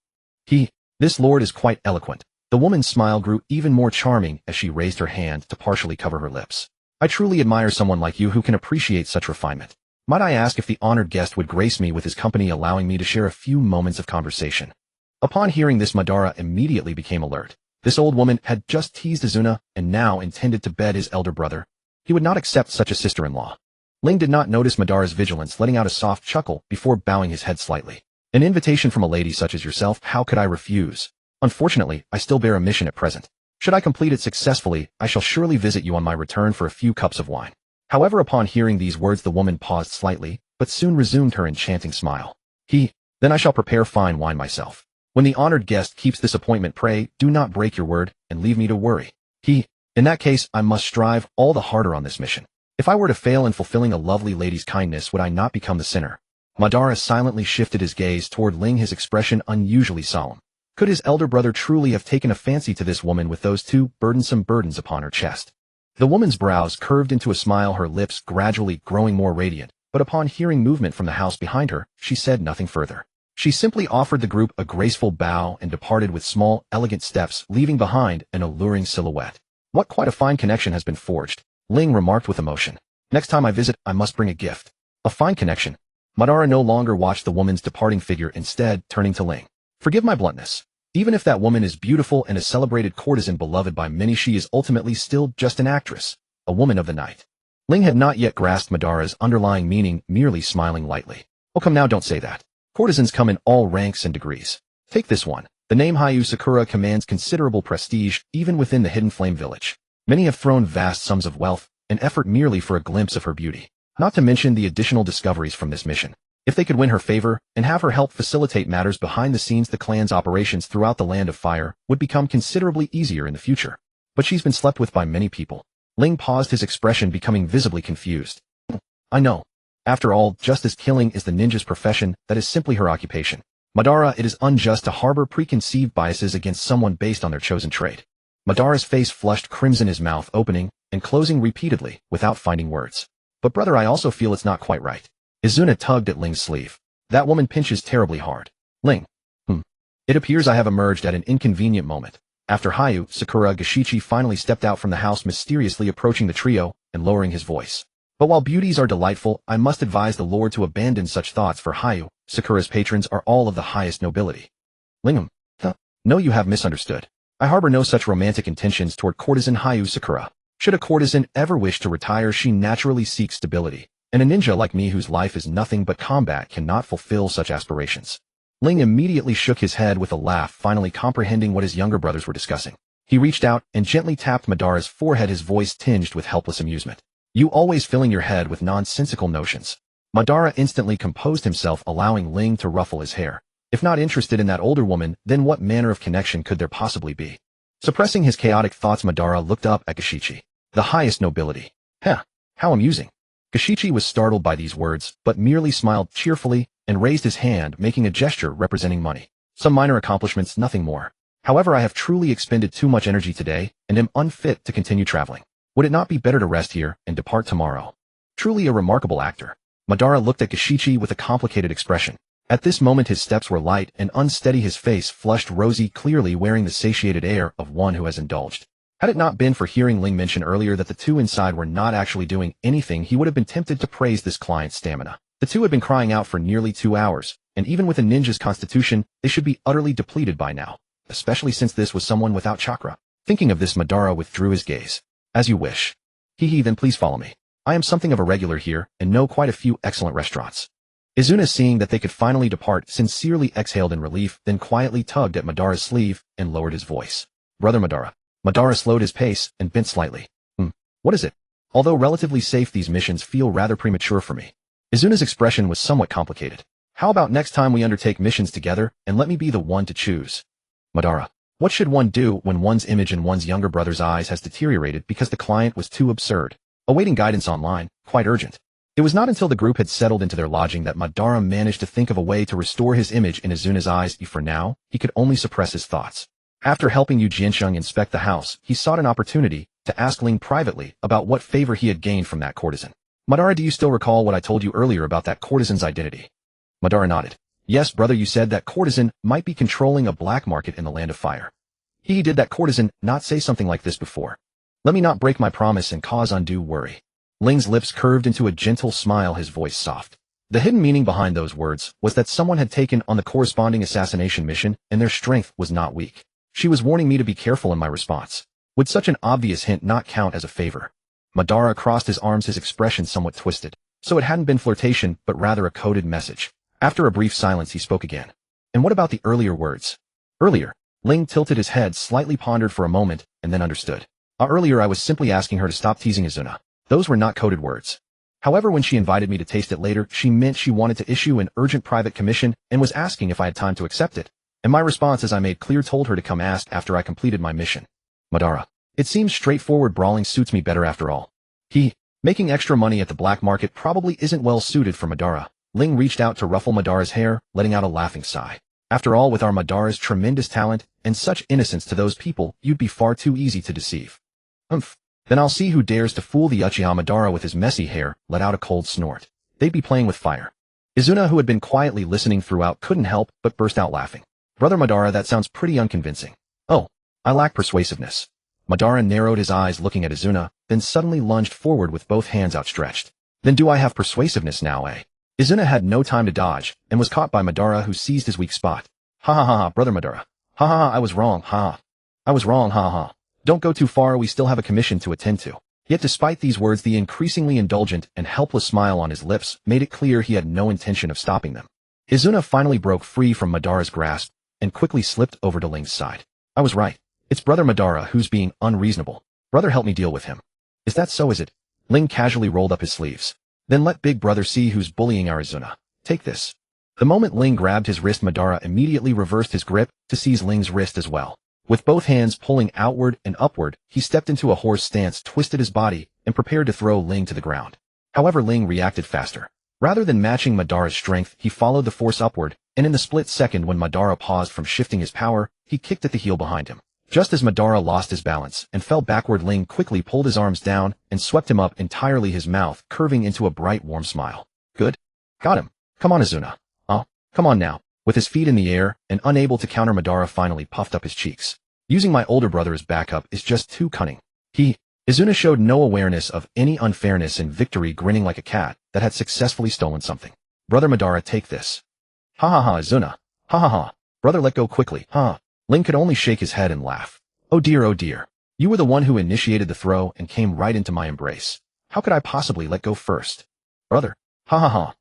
This lord is quite eloquent. The woman's smile grew even more charming as she raised her hand to partially cover her lips. I truly admire someone like you who can appreciate such refinement. Might I ask if the honored guest would grace me with his company, allowing me to share a few moments of conversation? Upon hearing this, Madara immediately became alert. This old woman had just teased Izuna and now intended to bed his elder brother. He would not accept such a sister-in-law. Ling did not notice Madara's vigilance, letting out a soft chuckle before bowing his head slightly. An invitation from a lady such as yourself, how could I refuse? Unfortunately, I still bear a mission at present. Should I complete it successfully, I shall surely visit you on my return for a few cups of wine. However, upon hearing these words, the woman paused slightly, but soon resumed her enchanting smile. Then I shall prepare fine wine myself. When the honored guest keeps this appointment, pray do not break your word and leave me to worry. In that case, I must strive all the harder on this mission. If I were to fail in fulfilling a lovely lady's kindness, would I not become the sinner? Madara silently shifted his gaze toward Ling, his expression unusually solemn. Could his elder brother truly have taken a fancy to this woman with those two burdensome burdens upon her chest? The woman's brows curved into a smile, her lips gradually growing more radiant, but upon hearing movement from the house behind her, she said nothing further. She simply offered the group a graceful bow and departed with small, elegant steps, leaving behind an alluring silhouette. What quite a fine connection has been forged, Ling remarked with emotion. Next time I visit, I must bring a gift. A fine connection. Madara no longer watched the woman's departing figure, instead turning to Ling. Forgive my bluntness. Even if that woman is beautiful and a celebrated courtesan beloved by many, she is ultimately still just an actress, a woman of the night. Ling had not yet grasped Madara's underlying meaning, merely smiling lightly. Oh, come now, don't say that. Courtesans come in all ranks and degrees. Take this one. The name Hayu Sakura commands considerable prestige, even within the Hidden Flame village. Many have thrown vast sums of wealth and effort merely for a glimpse of her beauty. Not to mention the additional discoveries from this mission. If they could win her favor and have her help facilitate matters behind the scenes, the clan's operations throughout the Land of Fire would become considerably easier in the future. But she's been slept with by many people. Ling paused, his expression becoming visibly confused. I know. After all, just as killing is the ninja's profession, that is simply her occupation. Madara, it is unjust to harbor preconceived biases against someone based on their chosen trait. Madara's face flushed crimson, his mouth opening and closing repeatedly without finding words. But brother, I also feel it's not quite right. Izuna tugged at Ling's sleeve. That woman pinches terribly hard. Ling. It appears I have emerged at an inconvenient moment. After Hayu, Sakura, Gashichi finally stepped out from the house, mysteriously approaching the trio and lowering his voice. But while beauties are delightful, I must advise the lord to abandon such thoughts, for Hayu, Sakura's patrons are all of the highest nobility. Lingam. No, you have misunderstood. I harbor no such romantic intentions toward courtesan Hayu Sakura. Should a courtesan ever wish to retire, she naturally seeks stability, and a ninja like me whose life is nothing but combat cannot fulfill such aspirations. Ling immediately shook his head with a laugh, finally comprehending what his younger brothers were discussing. He reached out and gently tapped Madara's forehead, his voice tinged with helpless amusement. You always filling your head with nonsensical notions. Madara instantly composed himself, allowing Ling to ruffle his hair. If not interested in that older woman, then what manner of connection could there possibly be? Suppressing his chaotic thoughts, Madara looked up at Gashichi. The highest nobility. How amusing. Gashichi was startled by these words, but merely smiled cheerfully and raised his hand, making a gesture representing money. Some minor accomplishments, nothing more. However, I have truly expended too much energy today and am unfit to continue traveling. Would it not be better to rest here and depart tomorrow? Truly a remarkable actor. Madara looked at Gashichi with a complicated expression. At this moment his steps were light and unsteady, his face flushed rosy, clearly wearing the satiated air of one who has indulged. Had it not been for hearing Ling mention earlier that the two inside were not actually doing anything, he would have been tempted to praise this client's stamina. The two had been crying out for nearly 2 hours, and even with a ninja's constitution, they should be utterly depleted by now, especially since this was someone without chakra. Thinking of this, Madara withdrew his gaze. As you wish. Then please follow me. I am something of a regular here and know quite a few excellent restaurants. Izuna, seeing that they could finally depart, sincerely exhaled in relief, then quietly tugged at Madara's sleeve and lowered his voice. Brother Madara. Madara slowed his pace and bent slightly. What is it? Although relatively safe, these missions feel rather premature for me. Izuna's expression was somewhat complicated. How about next time we undertake missions together and let me be the one to choose? Madara. What should one do when one's image in one's younger brother's eyes has deteriorated because the client was too absurd? Awaiting guidance online, quite urgent. It was not until the group had settled into their lodging that Madara managed to think of a way to restore his image in Izuna's eyes. For now, he could only suppress his thoughts. After helping Yu Jiansheng inspect the house, he sought an opportunity to ask Ling privately about what favor he had gained from that courtesan. Madara, do you still recall what I told you earlier about that courtesan's identity? Madara nodded. Yes, brother, you said that courtesan might be controlling a black market in the land of fire. Did that courtesan not say something like this before? Let me not break my promise and cause undue worry. Ling's lips curved into a gentle smile, his voice soft. The hidden meaning behind those words was that someone had taken on the corresponding assassination mission and their strength was not weak. She was warning me to be careful in my response. Would such an obvious hint not count as a favor? Madara crossed his arms, his expression somewhat twisted. So it hadn't been flirtation, but rather a coded message. After a brief silence, he spoke again. And what about the earlier words? Earlier. Ling tilted his head, slightly pondered for a moment, and then understood. Earlier I was simply asking her to stop teasing Izuna. Those were not coded words. However, when she invited me to taste it later, she meant she wanted to issue an urgent private commission and was asking if I had time to accept it. And my response, as I made clear, told her to come ask after I completed my mission. Madara. It seems straightforward. Brawling suits me better after all. Making extra money at the black market probably isn't well suited for Madara. Ling reached out to ruffle Madara's hair, letting out a laughing sigh. After all, with our Madara's tremendous talent and such innocence to those people, you'd be far too easy to deceive. Then I'll see who dares to fool the Uchiha. Madara, with his messy hair, let out a cold snort. They'd be playing with fire. Izuna, who had been quietly listening throughout, couldn't help but burst out laughing. Brother Madara, that sounds pretty unconvincing. Oh, I lack persuasiveness. Madara narrowed his eyes, looking at Izuna, then suddenly lunged forward with both hands outstretched. Then do I have persuasiveness now, eh? Izuna had no time to dodge, and was caught by Madara, who seized his weak spot. Ha ha ha ha, brother Madara. Ha ha ha, I was wrong, ha. I was wrong, ha ha. Don't go too far, we still have a commission to attend to. Yet despite these words, the increasingly indulgent and helpless smile on his lips made it clear he had no intention of stopping them. Izuna finally broke free from Madara's grasp, and quickly slipped over to Ling's side. I was right. It's brother Madara who's being unreasonable. Brother, help me deal with him. Is that so, is it? Ling casually rolled up his sleeves. Then let big brother see who's bullying our Izuna. Take this. The moment Ling grabbed his wrist, Madara immediately reversed his grip to seize Ling's wrist as well. With both hands pulling outward and upward, he stepped into a horse stance, twisted his body, and prepared to throw Ling to the ground. However, Ling reacted faster. Rather than matching Madara's strength, he followed the force upward, and in the split second when Madara paused from shifting his power, he kicked at the heel behind him. Just as Madara lost his balance and fell backward, Ling quickly pulled his arms down and swept him up entirely, his mouth curving into a bright, warm smile. Good. Got him. Come on, Izuna. Come on now. With his feet in the air and unable to counter, Madara finally puffed up his cheeks. Using my older brother as backup is just too cunning. Izuna showed no awareness of any unfairness in victory, grinning like a cat that had successfully stolen something. Brother Madara, take this. Ha ha ha, Izuna. Ha ha ha. Brother, let go quickly. Ha. Ling could only shake his head and laugh. Oh dear, oh dear. You were the one who initiated the throw and came right into my embrace. How could I possibly let go first? Brother. Ha ha ha.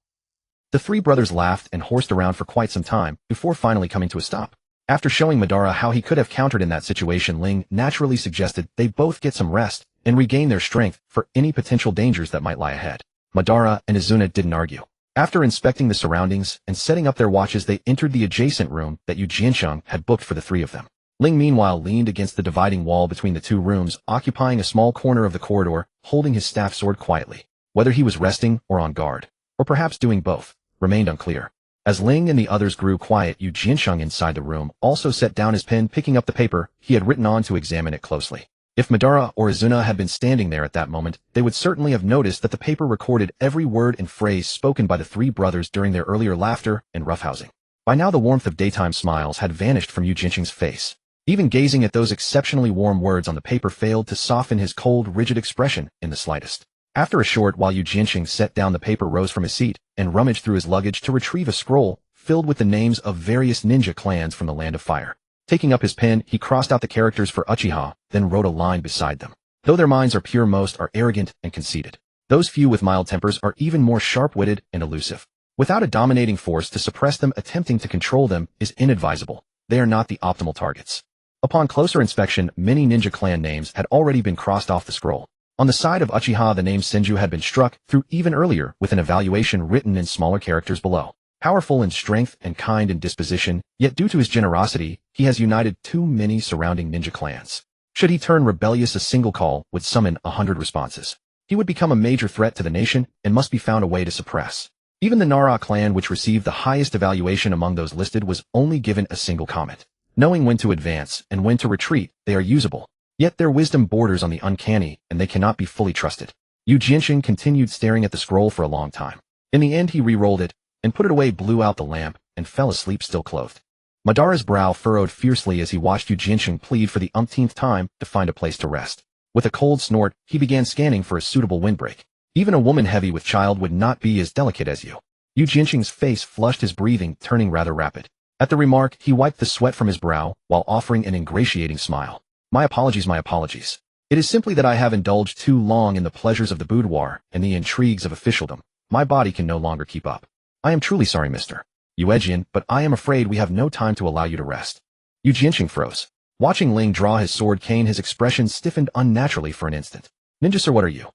The three brothers laughed and horsed around for quite some time before finally coming to a stop. After showing Madara how he could have countered in that situation, Ling naturally suggested they both get some rest and regain their strength for any potential dangers that might lie ahead. Madara and Izuna didn't argue. After inspecting the surroundings and setting up their watches, they entered the adjacent room that Yu Jiansheng had booked for the three of them. Ling meanwhile leaned against the dividing wall between the two rooms, occupying a small corner of the corridor, holding his staff sword quietly. Whether he was resting or on guard, or perhaps doing both, remained unclear. As Ling and the others grew quiet, Yu Jiansheng inside the room also set down his pen, picking up the paper he had written on to examine it closely. If Madara or Izuna had been standing there at that moment, they would certainly have noticed that the paper recorded every word and phrase spoken by the three brothers during their earlier laughter and roughhousing. By now the warmth of daytime smiles had vanished from Yu Jiansheng's face. Even gazing at those exceptionally warm words on the paper failed to soften his cold, rigid expression in the slightest. After a short while, Yu Jiansheng set down the paper, rose from his seat, and rummaged through his luggage to retrieve a scroll filled with the names of various ninja clans from the Land of Fire. Taking up his pen, he crossed out the characters for Uchiha, then wrote a line beside them. Though their minds are pure, most are arrogant and conceited. Those few with mild tempers are even more sharp-witted and elusive. Without a dominating force to suppress them, attempting to control them is inadvisable. They are not the optimal targets. Upon closer inspection, many ninja clan names had already been crossed off the scroll. On the side of Uchiha, the name Senju had been struck through even earlier, with an evaluation written in smaller characters below. Powerful in strength and kind in disposition, yet due to his generosity, he has united too many surrounding ninja clans. Should he turn rebellious, a single call would summon 100 responses. He would become a major threat to the nation and must be found a way to suppress. Even the Nara clan, which received the highest evaluation among those listed, was only given a single comment. Knowing when to advance and when to retreat, they are usable. Yet their wisdom borders on the uncanny, and they cannot be fully trusted. Yu Jianxing continued staring at the scroll for a long time. In the end, he re-rolled it, and put it away, blew out the lamp, and fell asleep still clothed. Madara's brow furrowed fiercely as he watched Yu Jianxing plead for the umpteenth time to find a place to rest. With a cold snort, he began scanning for a suitable windbreak. Even a woman heavy with child would not be as delicate as you. Yu Jianxing's face flushed, his breathing turning rather rapid. At the remark, he wiped the sweat from his brow, while offering an ingratiating smile. My apologies, my apologies. It is simply that I have indulged too long in the pleasures of the boudoir and the intrigues of officialdom. My body can no longer keep up. I am truly sorry, Mr. Yuejian, but I am afraid we have no time to allow you to rest. Yu Jianxing froze. Watching Ling draw his sword cane, his expression stiffened unnaturally for an instant. Ninja sir, what are you?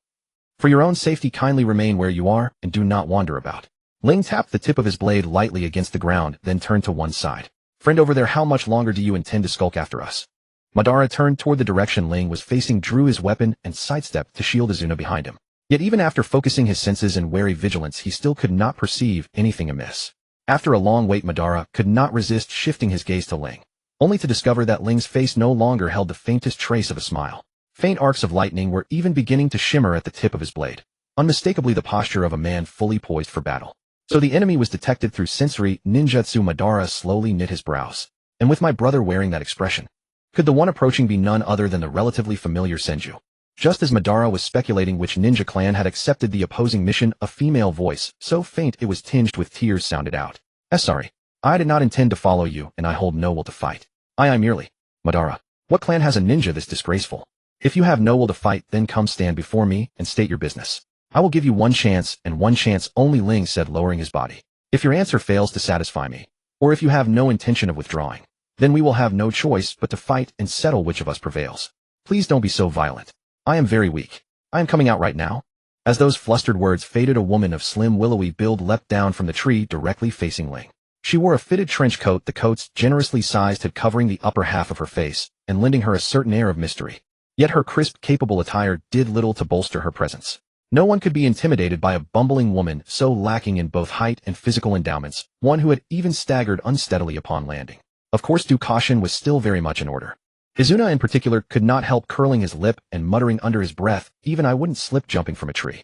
For your own safety, kindly remain where you are and do not wander about. Ling tapped the tip of his blade lightly against the ground, then turned to one side. Friend over there, how much longer do you intend to skulk after us? Madara turned toward the direction Ling was facing, drew his weapon, and sidestepped to shield Izuna behind him. Yet even after focusing his senses in wary vigilance, he still could not perceive anything amiss. After a long wait, Madara could not resist shifting his gaze to Ling, only to discover that Ling's face no longer held the faintest trace of a smile. Faint arcs of lightning were even beginning to shimmer at the tip of his blade, unmistakably the posture of a man fully poised for battle. So the enemy was detected through sensory ninjutsu. Madara slowly knit his brows. And with my brother wearing that expression, could the one approaching be none other than the relatively familiar Senju? Just as Madara was speculating which ninja clan had accepted the opposing mission, a female voice, so faint it was tinged with tears, sounded out. Sorry. I did not intend to follow you, and I hold no will to fight. I merely. Madara. What clan has a ninja this disgraceful? If you have no will to fight, then come stand before me and state your business. I will give you one chance, and one chance only, Ling said, lowering his body. If your answer fails to satisfy me, or if you have no intention of withdrawing, then we will have no choice but to fight and settle which of us prevails. Please don't be so violent. I am very weak. I am coming out right now. As those flustered words faded, a woman of slim willowy build leapt down from the tree directly facing Ling. She wore a fitted trench coat, the coat's generously sized head covering the upper half of her face and lending her a certain air of mystery. Yet her crisp, capable attire did little to bolster her presence. No one could be intimidated by a bumbling woman so lacking in both height and physical endowments, one who had even staggered unsteadily upon landing. Of course, due caution was still very much in order. Izuna in particular could not help curling his lip and muttering under his breath, even I wouldn't slip jumping from a tree.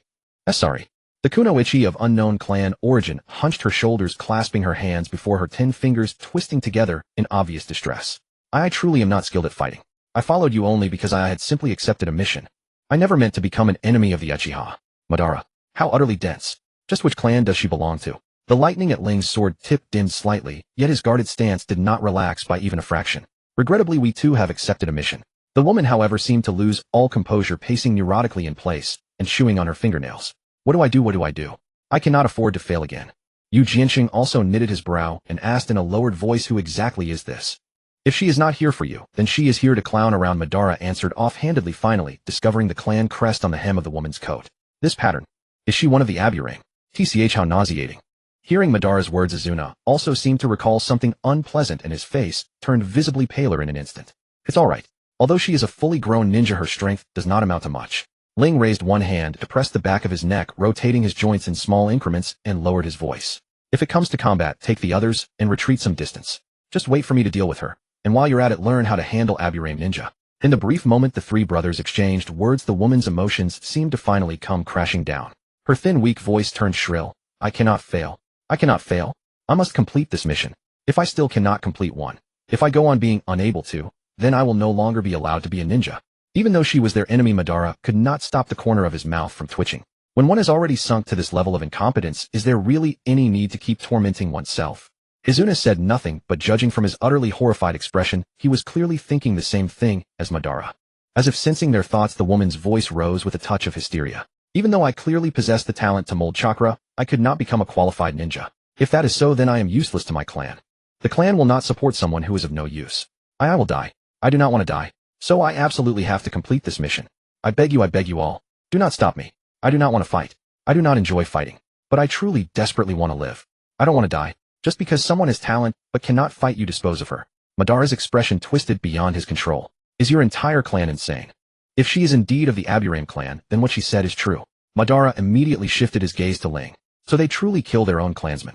Sorry. The kunoichi of unknown clan origin hunched her shoulders, clasping her hands before her 10 fingers, twisting together in obvious distress. I truly am not skilled at fighting. I followed you only because I had simply accepted a mission. I never meant to become an enemy of the Uchiha. Madara. How utterly dense. Just which clan does she belong to? The lightning at Ling's sword tip dimmed slightly, yet his guarded stance did not relax by even a fraction. Regrettably, we too have accepted a mission. The woman, however, seemed to lose all composure, pacing neurotically in place and chewing on her fingernails. What do I do? What do I do? I cannot afford to fail again. Yu Jianxing also knitted his brow and asked in a lowered voice, who exactly is this? If she is not here for you, then she is here to clown around, Madara answered offhandedly, finally discovering the clan crest on the hem of the woman's coat. This pattern. Is she one of the Aburang? TCH, how nauseating. Hearing Madara's words, Izuna also seemed to recall something unpleasant, and his face turned visibly paler in an instant. It's all right. Although she is a fully grown ninja, her strength does not amount to much. Ling raised one hand to press the back of his neck, rotating his joints in small increments, and lowered his voice. If it comes to combat, take the others and retreat some distance. Just wait for me to deal with her. And while you're at it, learn how to handle Aburang ninja. In the brief moment the three brothers exchanged words, the woman's emotions seemed to finally come crashing down. Her thin, weak voice turned shrill. I cannot fail. I cannot fail. I must complete this mission. If I still cannot complete one, if I go on being unable to, then I will no longer be allowed to be a ninja. Even though she was their enemy, Madara could not stop the corner of his mouth from twitching. When one has already sunk to this level of incompetence, is there really any need to keep tormenting oneself? Izuna said nothing, but judging from his utterly horrified expression, he was clearly thinking the same thing as Madara. As if sensing their thoughts, the woman's voice rose with a touch of hysteria. Even though I clearly possess the talent to mold chakra, I could not become a qualified ninja. If that is so, then I am useless to my clan. The clan will not support someone who is of no use. I will die. I do not want to die. So I absolutely have to complete this mission. I beg you all. Do not stop me. I do not want to fight. I do not enjoy fighting. But I truly, desperately want to live. I don't want to die. Just because someone has talent but cannot fight, you dispose of her. Madara's expression twisted beyond his control. Is your entire clan insane? If she is indeed of the Aburame clan, then what she said is true. Madara immediately shifted his gaze to Ling. So they truly kill their own clansmen.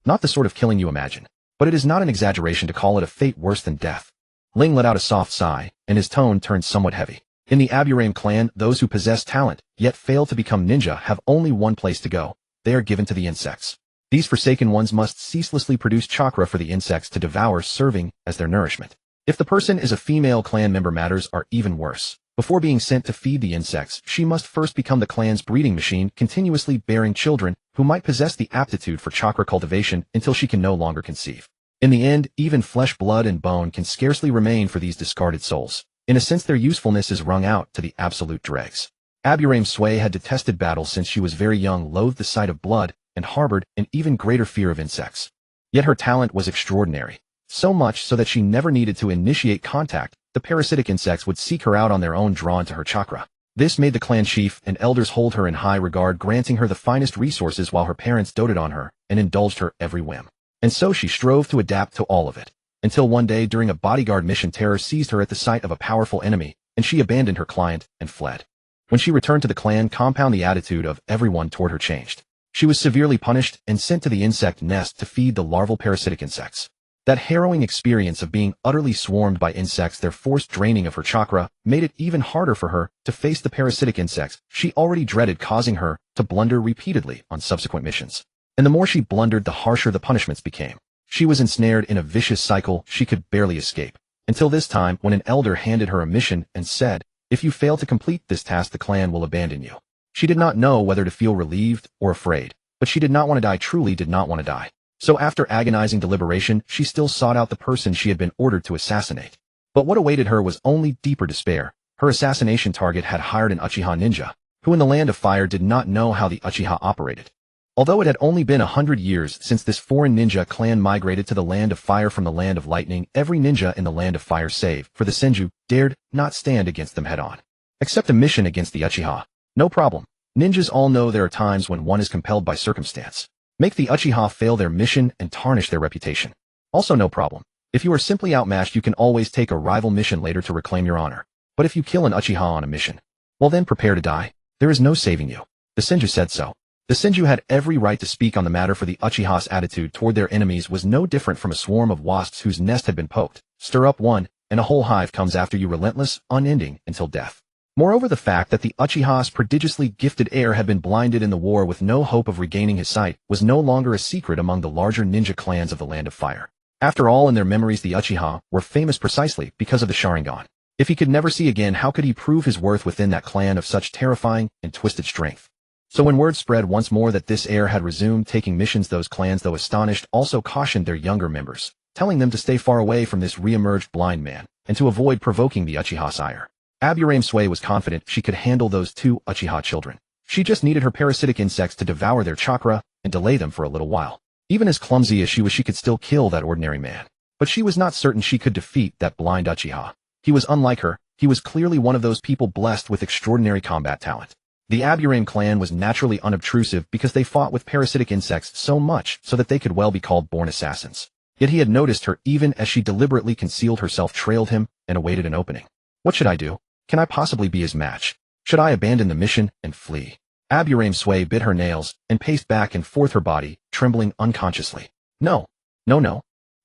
Not the sort of killing you imagine. But it is not an exaggeration to call it a fate worse than death. Ling let out a soft sigh, and his tone turned somewhat heavy. In the Aburame clan, those who possess talent, yet fail to become ninja, have only one place to go. They are given to the insects. These forsaken ones must ceaselessly produce chakra for the insects to devour, serving as their nourishment. If the person is a female clan member, matters are even worse. Before being sent to feed the insects, she must first become the clan's breeding machine, continuously bearing children who might possess the aptitude for chakra cultivation until she can no longer conceive. In the end, even flesh, blood, and bone can scarcely remain for these discarded souls. In a sense, their usefulness is wrung out to the absolute dregs. Aburame Sway had detested battle since she was very young, loathed the sight of blood, and harbored an even greater fear of insects. Yet her talent was extraordinary. So much so that she never needed to initiate contact. The parasitic insects would seek her out on their own, drawn to her chakra. This made the clan chief and elders hold her in high regard, granting her the finest resources while her parents doted on her and indulged her every whim. And so she strove to adapt to all of it. Until one day during a bodyguard mission, terror seized her at the sight of a powerful enemy, and she abandoned her client and fled. When she returned to the clan compound, the attitude of everyone toward her changed. She was severely punished and sent to the insect nest to feed the larval parasitic insects. That harrowing experience of being utterly swarmed by insects, their forced draining of her chakra, made it even harder for her to face the parasitic insects she already dreaded, causing her to blunder repeatedly on subsequent missions. And the more she blundered, the harsher the punishments became. She was ensnared in a vicious cycle she could barely escape. Until this time, when an elder handed her a mission and said, "If you fail to complete this task, the clan will abandon you." She did not know whether to feel relieved or afraid, but she did not want to die, truly did not want to die. So after agonizing deliberation, she still sought out the person she had been ordered to assassinate. But what awaited her was only deeper despair. Her assassination target had hired an Uchiha ninja, who in the Land of Fire did not know how the Uchiha operated. Although it had only been 100 years since this foreign ninja clan migrated to the Land of Fire from the Land of Lightning, every ninja in the Land of Fire, save for the Senju, dared not stand against them head-on. Accept a mission against the Uchiha. No problem. Ninjas all know there are times when one is compelled by circumstance. Make the Uchiha fail their mission and tarnish their reputation. Also no problem. If you are simply outmatched, you can always take a rival mission later to reclaim your honor. But if you kill an Uchiha on a mission, well then prepare to die. There is no saving you. The Senju said so. The Senju had every right to speak on the matter, for the Uchiha's attitude toward their enemies was no different from a swarm of wasps whose nest had been poked. Stir up one, and a whole hive comes after you, relentless, unending, until death. Moreover, the fact that the Uchiha's prodigiously gifted heir had been blinded in the war with no hope of regaining his sight was no longer a secret among the larger ninja clans of the Land of Fire. After all, in their memories, the Uchiha were famous precisely because of the Sharingan. If he could never see again, how could he prove his worth within that clan of such terrifying and twisted strength? So when word spread once more that this heir had resumed taking missions, those clans, though astonished, also cautioned their younger members, telling them to stay far away from this re-emerged blind man and to avoid provoking the Uchiha's ire. Aburame Sway was confident she could handle those two Uchiha children. She just needed her parasitic insects to devour their chakra and delay them for a little while. Even as clumsy as she was, she could still kill that ordinary man. But she was not certain she could defeat that blind Uchiha. He was unlike her. He was clearly one of those people blessed with extraordinary combat talent. The Aburame clan was naturally unobtrusive because they fought with parasitic insects so much so that they could well be called born assassins. Yet he had noticed her even as she deliberately concealed herself, trailed him, and awaited an opening. What should I do? Can I possibly be his match? Should I abandon the mission and flee? Aburame Sway bit her nails and paced back and forth, her body trembling unconsciously. No.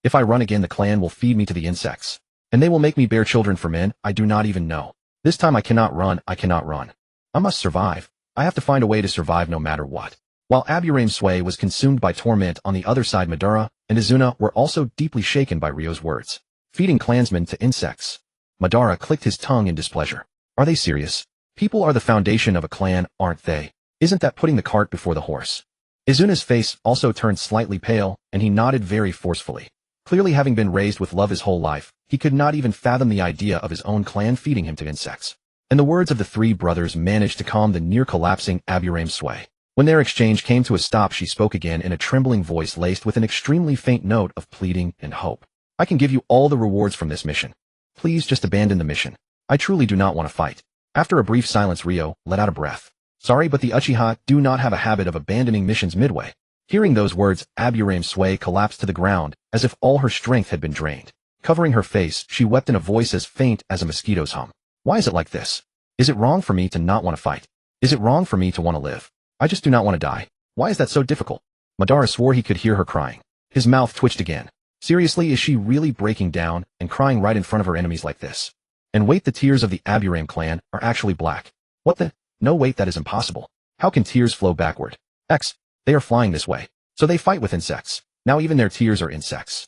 If I run again, the clan will feed me to the insects. And they will make me bear children for men I do not even know. This time I cannot run. I must survive. I have to find a way to survive no matter what. While Aburame Sway was consumed by torment, on the other side Madara and Izuna were also deeply shaken by Ryo's words. Feeding clansmen to insects. Madara clicked his tongue in displeasure. Are they serious? People are the foundation of a clan, aren't they? Isn't that putting the cart before the horse? Izuna's face also turned slightly pale, and he nodded very forcefully. Clearly, having been raised with love his whole life, he could not even fathom the idea of his own clan feeding him to insects. And the words of the three brothers managed to calm the near-collapsing Aburame Sway. When their exchange came to a stop, she spoke again in a trembling voice laced with an extremely faint note of pleading and hope. I can give you all the rewards from this mission. Please just abandon the mission. I truly do not want to fight. After a brief silence, Ryo let out a breath. Sorry, but the Uchiha do not have a habit of abandoning missions midway. Hearing those words, Aburame's sway collapsed to the ground, as if all her strength had been drained. Covering her face, she wept in a voice as faint as a mosquito's hum. Why is it like this? Is it wrong for me to not want to fight? Is it wrong for me to want to live? I just do not want to die. Why is that so difficult? Madara swore he could hear her crying. His mouth twitched again. Seriously, is she really breaking down and crying right in front of her enemies like this? And wait, the tears of the Aburame clan are actually black. What the? No, wait, that is impossible. How can tears flow backward? They are flying this way. So they fight with insects. Now even their tears are insects.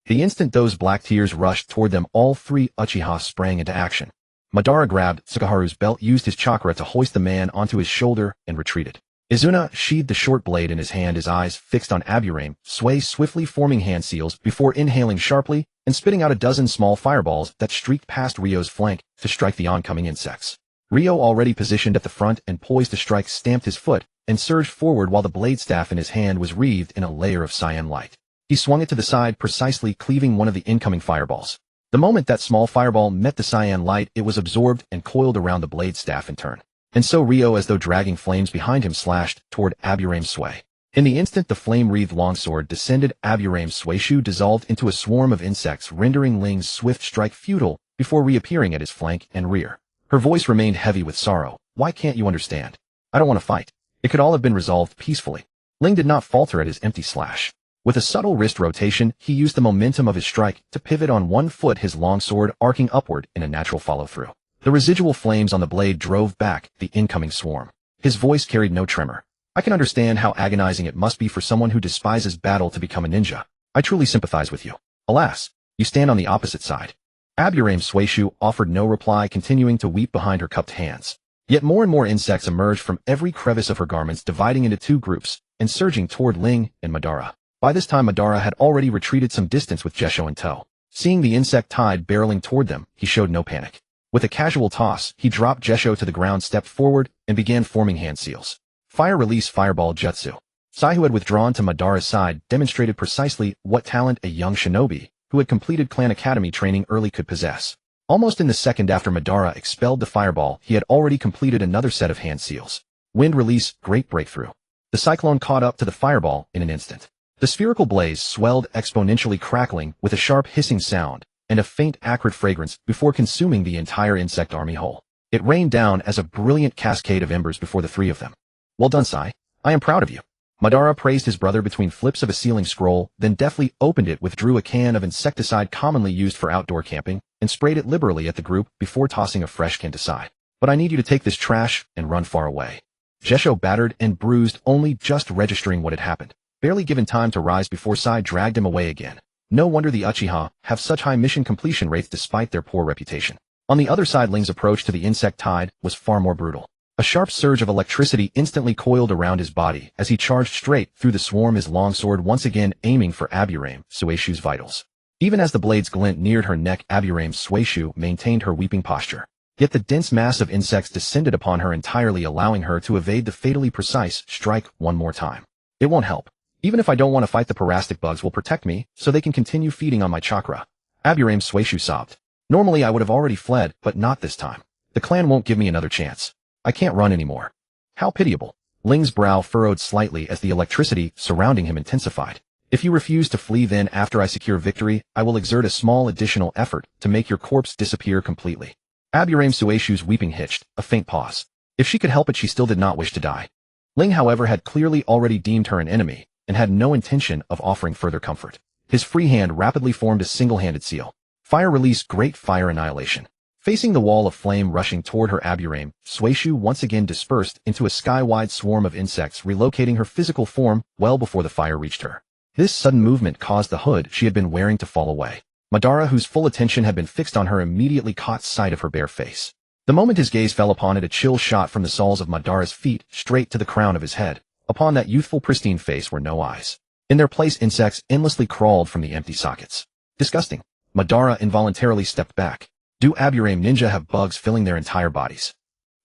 The instant those black tears rushed toward them, all three Uchiha sprang into action. Madara grabbed Sakaharu's belt, used his chakra to hoist the man onto his shoulder, and retreated. Izuna sheathed the short blade in his hand, his eyes fixed on Aburame, sway swiftly forming hand seals before inhaling sharply and spitting out a dozen small fireballs that streaked past Ryo's flank to strike the oncoming insects. Ryo, already positioned at the front and poised to strike, stamped his foot and surged forward while the blade staff in his hand was wreathed in a layer of cyan light. He swung it to the side, precisely cleaving one of the incoming fireballs. The moment that small fireball met the cyan light, it was absorbed and coiled around the blade staff in turn. And so Ryo, as though dragging flames behind him, slashed toward Aburame's sway. In the instant the flame-wreathed longsword descended, Aburame's swayshu dissolved into a swarm of insects, rendering Ling's swift strike futile before reappearing at his flank and rear. Her voice remained heavy with sorrow. Why can't you understand? I don't want to fight. It could all have been resolved peacefully. Ling did not falter at his empty slash. With a subtle wrist rotation, he used the momentum of his strike to pivot on one foot, his longsword arcing upward in a natural follow-through. The residual flames on the blade drove back the incoming swarm. His voice carried no tremor. I can understand how agonizing it must be for someone who despises battle to become a ninja. I truly sympathize with you. Alas, you stand on the opposite side. Aburame's swayshu offered no reply, continuing to weep behind her cupped hands. Yet more and more insects emerged from every crevice of her garments, dividing into two groups and surging toward Ling and Madara. By this time, Madara had already retreated some distance with Jesho in tow. Seeing the insect tide barreling toward them, he showed no panic. With a casual toss, he dropped Jesho to the ground, stepped forward, and began forming hand seals. Fire release fireball jutsu. Sai, who had withdrawn to Madara's side, demonstrated precisely what talent a young shinobi who had completed clan academy training early could possess. Almost in the second after Madara expelled the fireball, he had already completed another set of hand seals. Wind release, great breakthrough. The cyclone caught up to the fireball in an instant. The spherical blaze swelled exponentially, crackling with a sharp hissing sound and a faint acrid fragrance before consuming the entire insect army whole. It rained down as a brilliant cascade of embers before the three of them. Well done, Sai. I am proud of you. Madara praised his brother between flips of a sealing scroll, then deftly opened it, withdrew a can of insecticide commonly used for outdoor camping, and sprayed it liberally at the group before tossing a fresh can to Sai. But I need you to take this trash and run far away. Jesho, battered and bruised, only just registering what had happened, barely given time to rise before Sai dragged him away again. No wonder the Uchiha have such high mission completion rates despite their poor reputation. On the other side, Ling's approach to the insect tide was far more brutal. A sharp surge of electricity instantly coiled around his body as he charged straight through the swarm, his longsword once again aiming for Aburame Sueshu's vitals. Even as the blade's glint neared her neck, Aburame Sueshu maintained her weeping posture. Yet the dense mass of insects descended upon her entirely, allowing her to evade the fatally precise strike one more time. It won't help. Even if I don't want to fight, the parasitic bugs will protect me so they can continue feeding on my chakra. Aburame Sueshu sobbed. Normally I would have already fled, but not this time. The clan won't give me another chance. I can't run anymore. How pitiable. Ling's brow furrowed slightly as the electricity surrounding him intensified. If you refuse to flee, then after I secure victory, I will exert a small additional effort to make your corpse disappear completely. Aburame Sueshu's weeping hitched, a faint pause. If she could help it, she still did not wish to die. Ling, however, had clearly already deemed her an enemy and had no intention of offering further comfort. His free hand rapidly formed a single-handed seal. Fire release, great fire annihilation. Facing the wall of flame rushing toward her, Aburame Sueshu once again dispersed into a sky-wide swarm of insects, relocating her physical form well before the fire reached her. This sudden movement caused the hood she had been wearing to fall away. Madara, whose full attention had been fixed on her, immediately caught sight of her bare face. The moment his gaze fell upon it, a chill shot from the soles of Madara's feet straight to the crown of his head. Upon that youthful, pristine face were no eyes. In their place, insects endlessly crawled from the empty sockets. Disgusting. Madara involuntarily stepped back. Do Aburame ninja have bugs filling their entire bodies?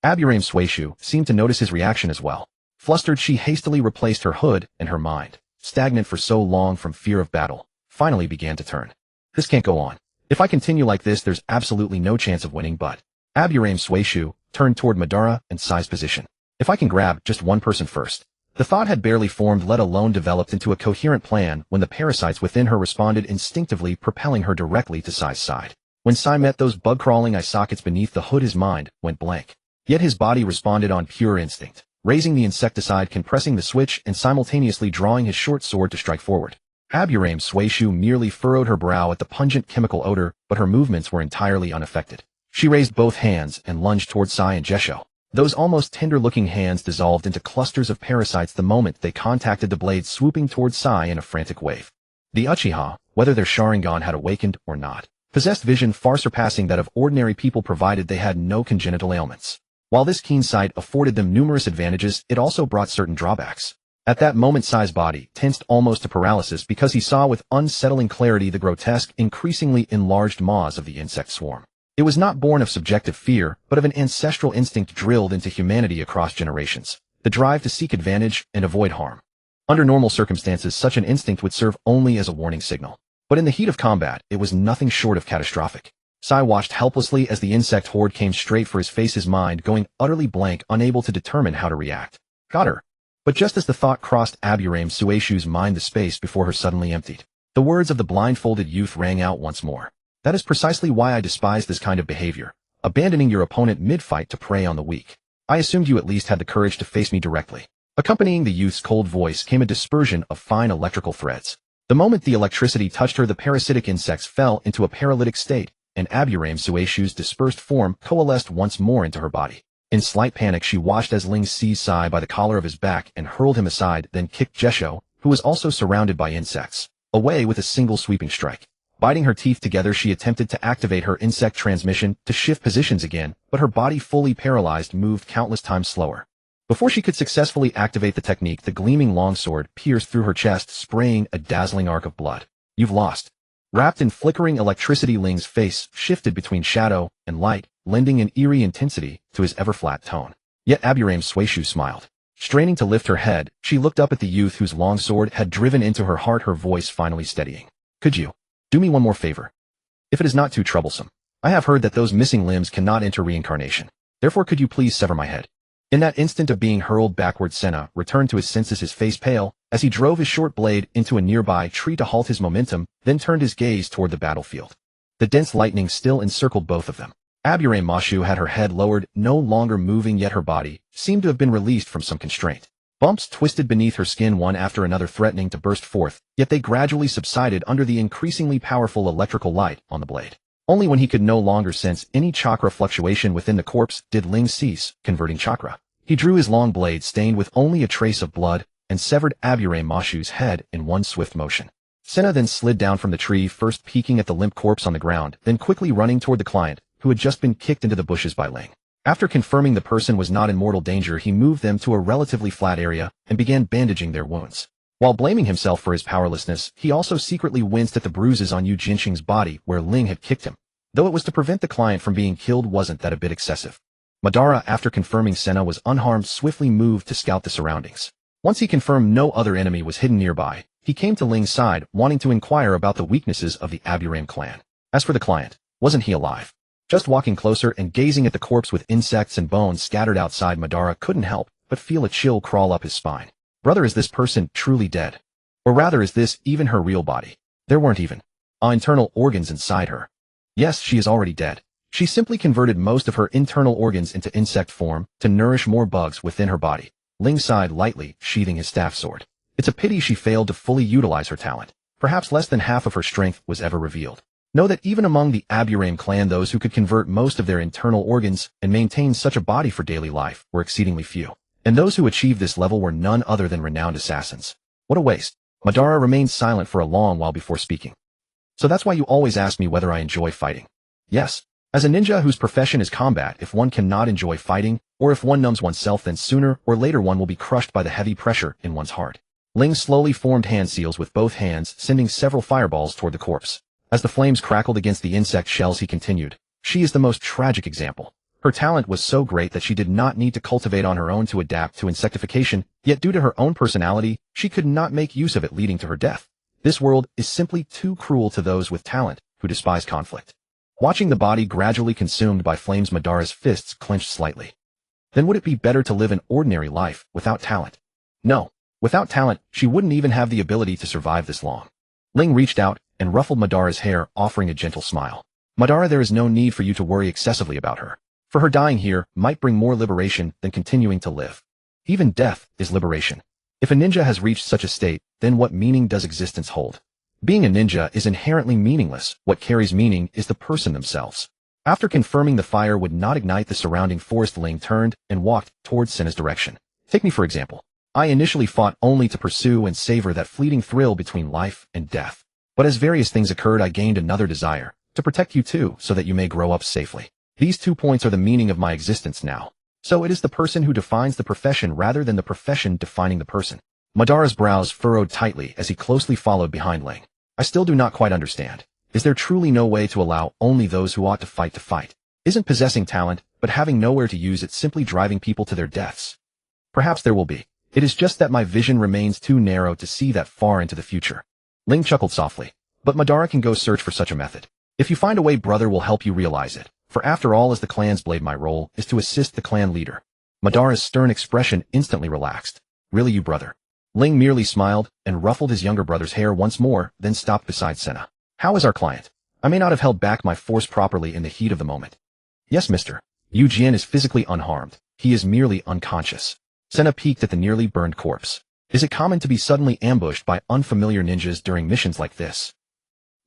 Aburame Sueshu seemed to notice his reaction as well. Flustered, she hastily replaced her hood, and her mind, stagnant for so long from fear of battle, finally began to turn. This can't go on. If I continue like this, there's absolutely no chance of winning. But Aburame Sueshu turned toward Madara and Sai's position. If I can grab just one person first, The thought had barely formed, let alone developed into a coherent plan, when the parasites within her responded instinctively, propelling her directly to Sai's side. When Sai met those bug-crawling eye sockets beneath the hood, his mind went blank. Yet his body responded on pure instinct, raising the insecticide, compressing the switch, and simultaneously drawing his short sword to strike forward. Aburame Suishu merely furrowed her brow at the pungent chemical odor, but her movements were entirely unaffected. She raised both hands and lunged toward Sai and Jesho. Those almost tender-looking hands dissolved into clusters of parasites the moment they contacted the blade, swooping toward Sai in a frantic wave. The Uchiha, whether their Sharingan had awakened or not, possessed vision far surpassing that of ordinary people, provided they had no congenital ailments. While this keen sight afforded them numerous advantages, it also brought certain drawbacks. At that moment, Sai's body tensed almost to paralysis because he saw with unsettling clarity the grotesque, increasingly enlarged maws of the insect swarm. It was not born of subjective fear, but of an ancestral instinct drilled into humanity across generations, the drive to seek advantage and avoid harm. Under normal circumstances, such an instinct would serve only as a warning signal. But in the heat of combat, it was nothing short of catastrophic. Sai watched helplessly as the insect horde came straight for his face, his mind going utterly blank, unable to determine how to react. Got her. But just as the thought crossed Aburame Suishu's mind, the space before her suddenly emptied. The words of the blindfolded youth rang out once more. That is precisely why I despise this kind of behavior, abandoning your opponent mid-fight to prey on the weak. I assumed you at least had the courage to face me directly. Accompanying the youth's cold voice came a dispersion of fine electrical threads. The moment the electricity touched her, the parasitic insects fell into a paralytic state, and Aburame Suishu's dispersed form coalesced once more into her body. In slight panic, she watched as Ling seized Sai by the collar of his back and hurled him aside, then kicked Jesho, who was also surrounded by insects, away with a single sweeping strike. Biting her teeth together, she attempted to activate her insect transmission to shift positions again, but her body, fully paralyzed, moved countless times slower. Before she could successfully activate the technique, the gleaming longsword pierced through her chest, spraying a dazzling arc of blood. You've lost. Wrapped in flickering electricity, Ling's face shifted between shadow and light, lending an eerie intensity to his ever-flat tone. Yet Aburame Suishu smiled. Straining to lift her head, she looked up at the youth whose longsword had driven into her heart, her voice finally steadying. Could you do me one more favor? If it is not too troublesome. I have heard that those missing limbs cannot enter reincarnation. Therefore, could you please sever my head? In that instant of being hurled backward, Senna returned to his senses, his face pale, as he drove his short blade into a nearby tree to halt his momentum, then turned his gaze toward the battlefield. The dense lightning still encircled both of them. Aburame Mashu had her head lowered, no longer moving, yet her body seemed to have been released from some constraint. Bumps twisted beneath her skin, one after another threatening to burst forth, yet they gradually subsided under the increasingly powerful electrical light on the blade. Only when he could no longer sense any chakra fluctuation within the corpse did Ling cease converting chakra. He drew his long blade, stained with only a trace of blood, and severed Aburame Mashu's head in one swift motion. Senna then slid down from the tree, first peeking at the limp corpse on the ground, then quickly running toward the client, who had just been kicked into the bushes by Ling. After confirming the person was not in mortal danger, he moved them to a relatively flat area and began bandaging their wounds. While blaming himself for his powerlessness, he also secretly winced at the bruises on Yu Jinxing's body where Ling had kicked him. Though it was to prevent the client from being killed, wasn't that a bit excessive? Madara, after confirming Senna was unharmed, swiftly moved to scout the surroundings. Once he confirmed no other enemy was hidden nearby, he came to Ling's side, wanting to inquire about the weaknesses of the Aburame clan. As for the client, wasn't he alive? Just walking closer and gazing at the corpse with insects and bones scattered outside, Madara couldn't help but feel a chill crawl up his spine. Brother, is this person truly dead? Or rather, is this even her real body? There weren't even internal organs inside her. Yes, she is already dead. She simply converted most of her internal organs into insect form to nourish more bugs within her body. Ling sighed lightly, sheathing his staff sword. It's a pity she failed to fully utilize her talent. Perhaps less than half of her strength was ever revealed. Know that even among the Aburame clan, those who could convert most of their internal organs and maintain such a body for daily life were exceedingly few. And those who achieved this level were none other than renowned assassins. What a waste. Madara remained silent for a long while before speaking. So that's why you always ask me whether I enjoy fighting. Yes. As a ninja whose profession is combat, if one cannot enjoy fighting, or if one numbs oneself, then sooner or later one will be crushed by the heavy pressure in one's heart. Ling slowly formed hand seals with both hands, sending several fireballs toward the corpse. As the flames crackled against the insect shells, he continued, she is the most tragic example. Her talent was so great that she did not need to cultivate on her own to adapt to insectification, yet due to her own personality, she could not make use of it, leading to her death. This world is simply too cruel to those with talent who despise conflict. Watching the body gradually consumed by flames, Madara's fists clenched slightly. Then would it be better to live an ordinary life without talent? No. Without talent, she wouldn't even have the ability to survive this long. Ling reached out and ruffled Madara's hair, offering a gentle smile. Madara, there is no need for you to worry excessively about her. For her dying here might bring more liberation than continuing to live. Even death is liberation. If a ninja has reached such a state, then what meaning does existence hold? Being a ninja is inherently meaningless. What carries meaning is the person themselves. After confirming the fire would not ignite the surrounding forest, Ling turned and walked towards Senna's direction. Take me for example. I initially fought only to pursue and savor that fleeting thrill between life and death. But as various things occurred, I gained another desire, to protect you too, so that you may grow up safely. These 2 points are the meaning of my existence now. So it is the person who defines the profession rather than the profession defining the person. Madara's brows furrowed tightly as he closely followed behind Ling. I still do not quite understand. Is there truly no way to allow only those who ought to fight? Isn't possessing talent, but having nowhere to use it, simply driving people to their deaths? Perhaps there will be. It is just that my vision remains too narrow to see that far into the future. Ling chuckled softly. But Madara can go search for such a method. If you find a way, brother will help you realize it. For after all, as the clan's blade, my role is to assist the clan leader. Madara's stern expression instantly relaxed. Really, you brother? Ling merely smiled and ruffled his younger brother's hair once more, then stopped beside Senna. How is our client? I may not have held back my force properly in the heat of the moment. Yes, mister. Yu Jian is physically unharmed. He is merely unconscious. Senna peeked at the nearly burned corpse. Is it common to be suddenly ambushed by unfamiliar ninjas during missions like this?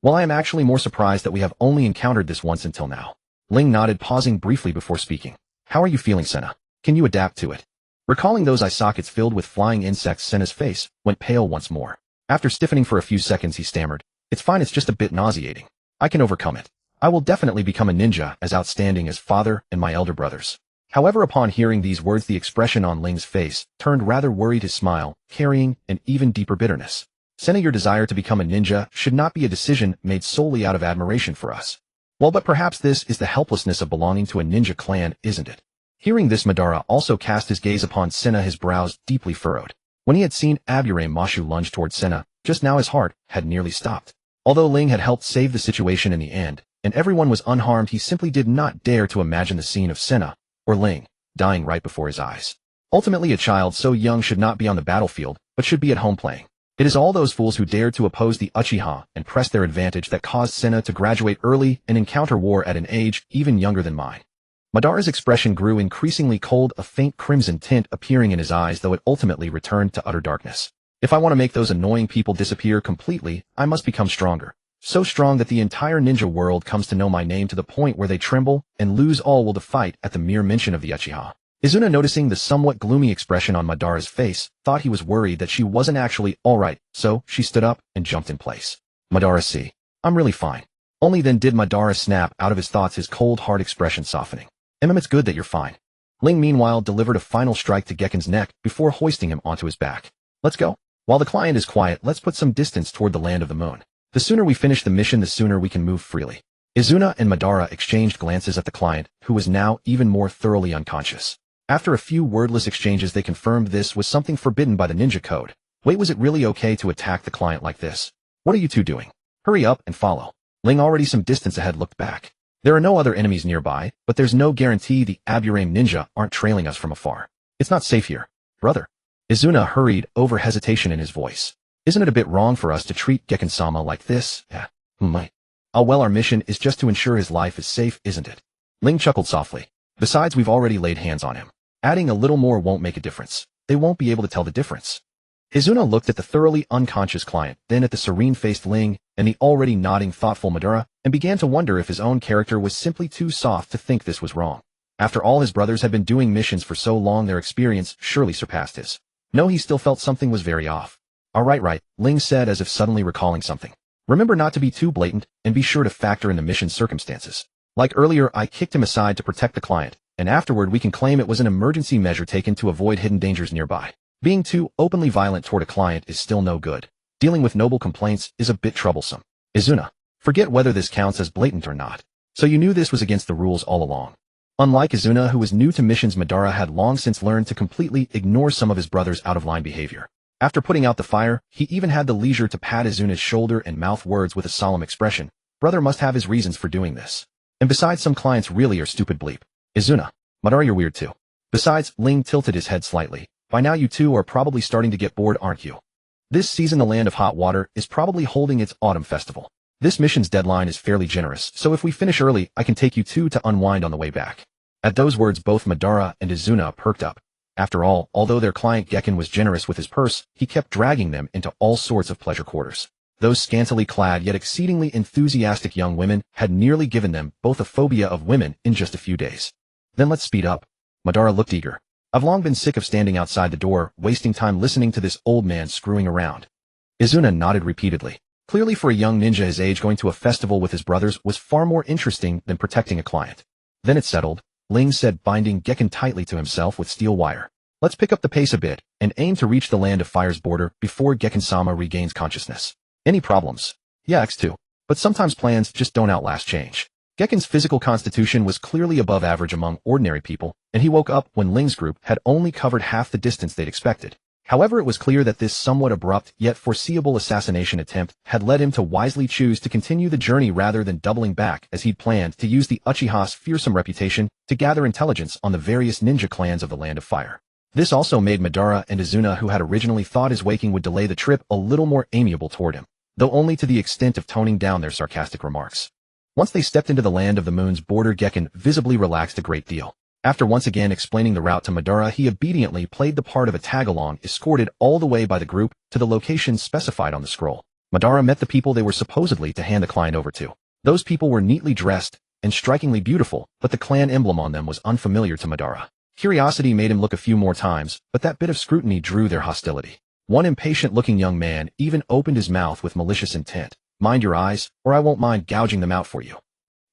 Well, I am actually more surprised that we have only encountered this once until now. Ling nodded, pausing briefly before speaking. How are you feeling, Senna? Can you adapt to it? Recalling those eye sockets filled with flying insects, Senna's face went pale once more. After stiffening for a few seconds, he stammered. It's fine, it's just a bit nauseating. I can overcome it. I will definitely become a ninja as outstanding as father and my elder brothers. However, upon hearing these words, the expression on Ling's face turned rather worried, his smile carrying an even deeper bitterness. Senna, your desire to become a ninja should not be a decision made solely out of admiration for us. Well, but perhaps this is the helplessness of belonging to a ninja clan, isn't it? Hearing this, Madara also cast his gaze upon Senna, his brows deeply furrowed. When he had seen Abure Mashu lunge towards Senna, just now his heart had nearly stopped. Although Ling had helped save the situation in the end, and everyone was unharmed, he simply did not dare to imagine the scene of Senna or Ling dying right before his eyes. Ultimately, a child so young should not be on the battlefield, but should be at home playing. It is all those fools who dared to oppose the Uchiha and press their advantage that caused Senna to graduate early and encounter war at an age even younger than mine. Madara's expression grew increasingly cold, a faint crimson tint appearing in his eyes, though it ultimately returned to utter darkness. If I want to make those annoying people disappear completely, I must become stronger. So strong that the entire ninja world comes to know my name, to the point where they tremble and lose all will to fight at the mere mention of the Uchiha. Izuna, noticing the somewhat gloomy expression on Madara's face, thought he was worried that she wasn't actually all right, so she stood up and jumped in place. Madara, see. I'm really fine. Only then did Madara snap out of his thoughts, his cold, hard expression softening. It's good that you're fine. Ling meanwhile delivered a final strike to Gekken's neck before hoisting him onto his back. Let's go. While the client is quiet, let's put some distance toward the land of the moon. The sooner we finish the mission, the sooner we can move freely. Izuna and Madara exchanged glances at the client, who was now even more thoroughly unconscious. After a few wordless exchanges, they confirmed this was something forbidden by the ninja code. Wait, was it really okay to attack the client like this? What are you two doing? Hurry up and follow. Ling, already some distance ahead, looked back. There are no other enemies nearby, but there's no guarantee the Aburame ninja aren't trailing us from afar. It's not safe here, brother. Izuna hurried over, hesitation in his voice. Isn't it a bit wrong for us to treat Gekken-sama like this? Well, our mission is just to ensure his life is safe, isn't it? Ling chuckled softly. Besides, we've already laid hands on him. Adding a little more won't make a difference. They won't be able to tell the difference. Izuna looked at the thoroughly unconscious client, then at the serene-faced Ling and the already nodding, thoughtful Madara, and began to wonder if his own character was simply too soft to think this was wrong. After all, his brothers had been doing missions for so long, their experience surely surpassed his. No, he still felt something was very off. Right, Ling said, as if suddenly recalling something. Remember not to be too blatant, and be sure to factor in the mission's circumstances. Like earlier, I kicked him aside to protect the client, and afterward we can claim it was an emergency measure taken to avoid hidden dangers nearby. Being too openly violent toward a client is still no good. Dealing with noble complaints is a bit troublesome. Izuna, forget whether this counts as blatant or not. So you knew this was against the rules all along. Unlike Izuna, who was new to missions, Madara had long since learned to completely ignore some of his brother's out-of-line behavior. After putting out the fire, he even had the leisure to pat Izuna's shoulder and mouth words with a solemn expression. Brother must have his reasons for doing this. And besides, some clients really are stupid bleep. Izuna, Madara, you're weird too. Besides, Ling tilted his head slightly. By now you two are probably starting to get bored, aren't you? This season the Land of Hot Water is probably holding its autumn festival. This mission's deadline is fairly generous, so if we finish early, I can take you two to unwind on the way back. At those words both Madara and Izuna perked up. After all, although their client Gekken was generous with his purse, he kept dragging them into all sorts of pleasure quarters. Those scantily clad yet exceedingly enthusiastic young women had nearly given them both a phobia of women in just a few days. Then let's speed up. Madara looked eager. I've long been sick of standing outside the door, wasting time listening to this old man screwing around. Izuna nodded repeatedly. Clearly for a young ninja his age, going to a festival with his brothers was far more interesting than protecting a client. Then it's settled, Ling said, binding Gekken tightly to himself with steel wire. Let's pick up the pace a bit, and aim to reach the Land of Fire's border before Gekken-sama regains consciousness. Any problems? Yeah, X2. But sometimes plans just don't outlast change. Gekken's physical constitution was clearly above average among ordinary people, and he woke up when Ling's group had only covered half the distance they'd expected. However, it was clear that this somewhat abrupt yet foreseeable assassination attempt had led him to wisely choose to continue the journey rather than doubling back as he'd planned to use the Uchiha's fearsome reputation to gather intelligence on the various ninja clans of the Land of Fire. This also made Madara and Izuna, who had originally thought his waking would delay the trip, a little more amiable toward him, though only to the extent of toning down their sarcastic remarks. Once they stepped into the Land of the Moon's border, Gekken visibly relaxed a great deal. After once again explaining the route to Madara, he obediently played the part of a tag-along, escorted all the way by the group to the location specified on the scroll. Madara met the people they were supposedly to hand the client over to. Those people were neatly dressed and strikingly beautiful, but the clan emblem on them was unfamiliar to Madara. Curiosity made him look a few more times, but that bit of scrutiny drew their hostility. One impatient-looking young man even opened his mouth with malicious intent. Mind your eyes, or I won't mind gouging them out for you.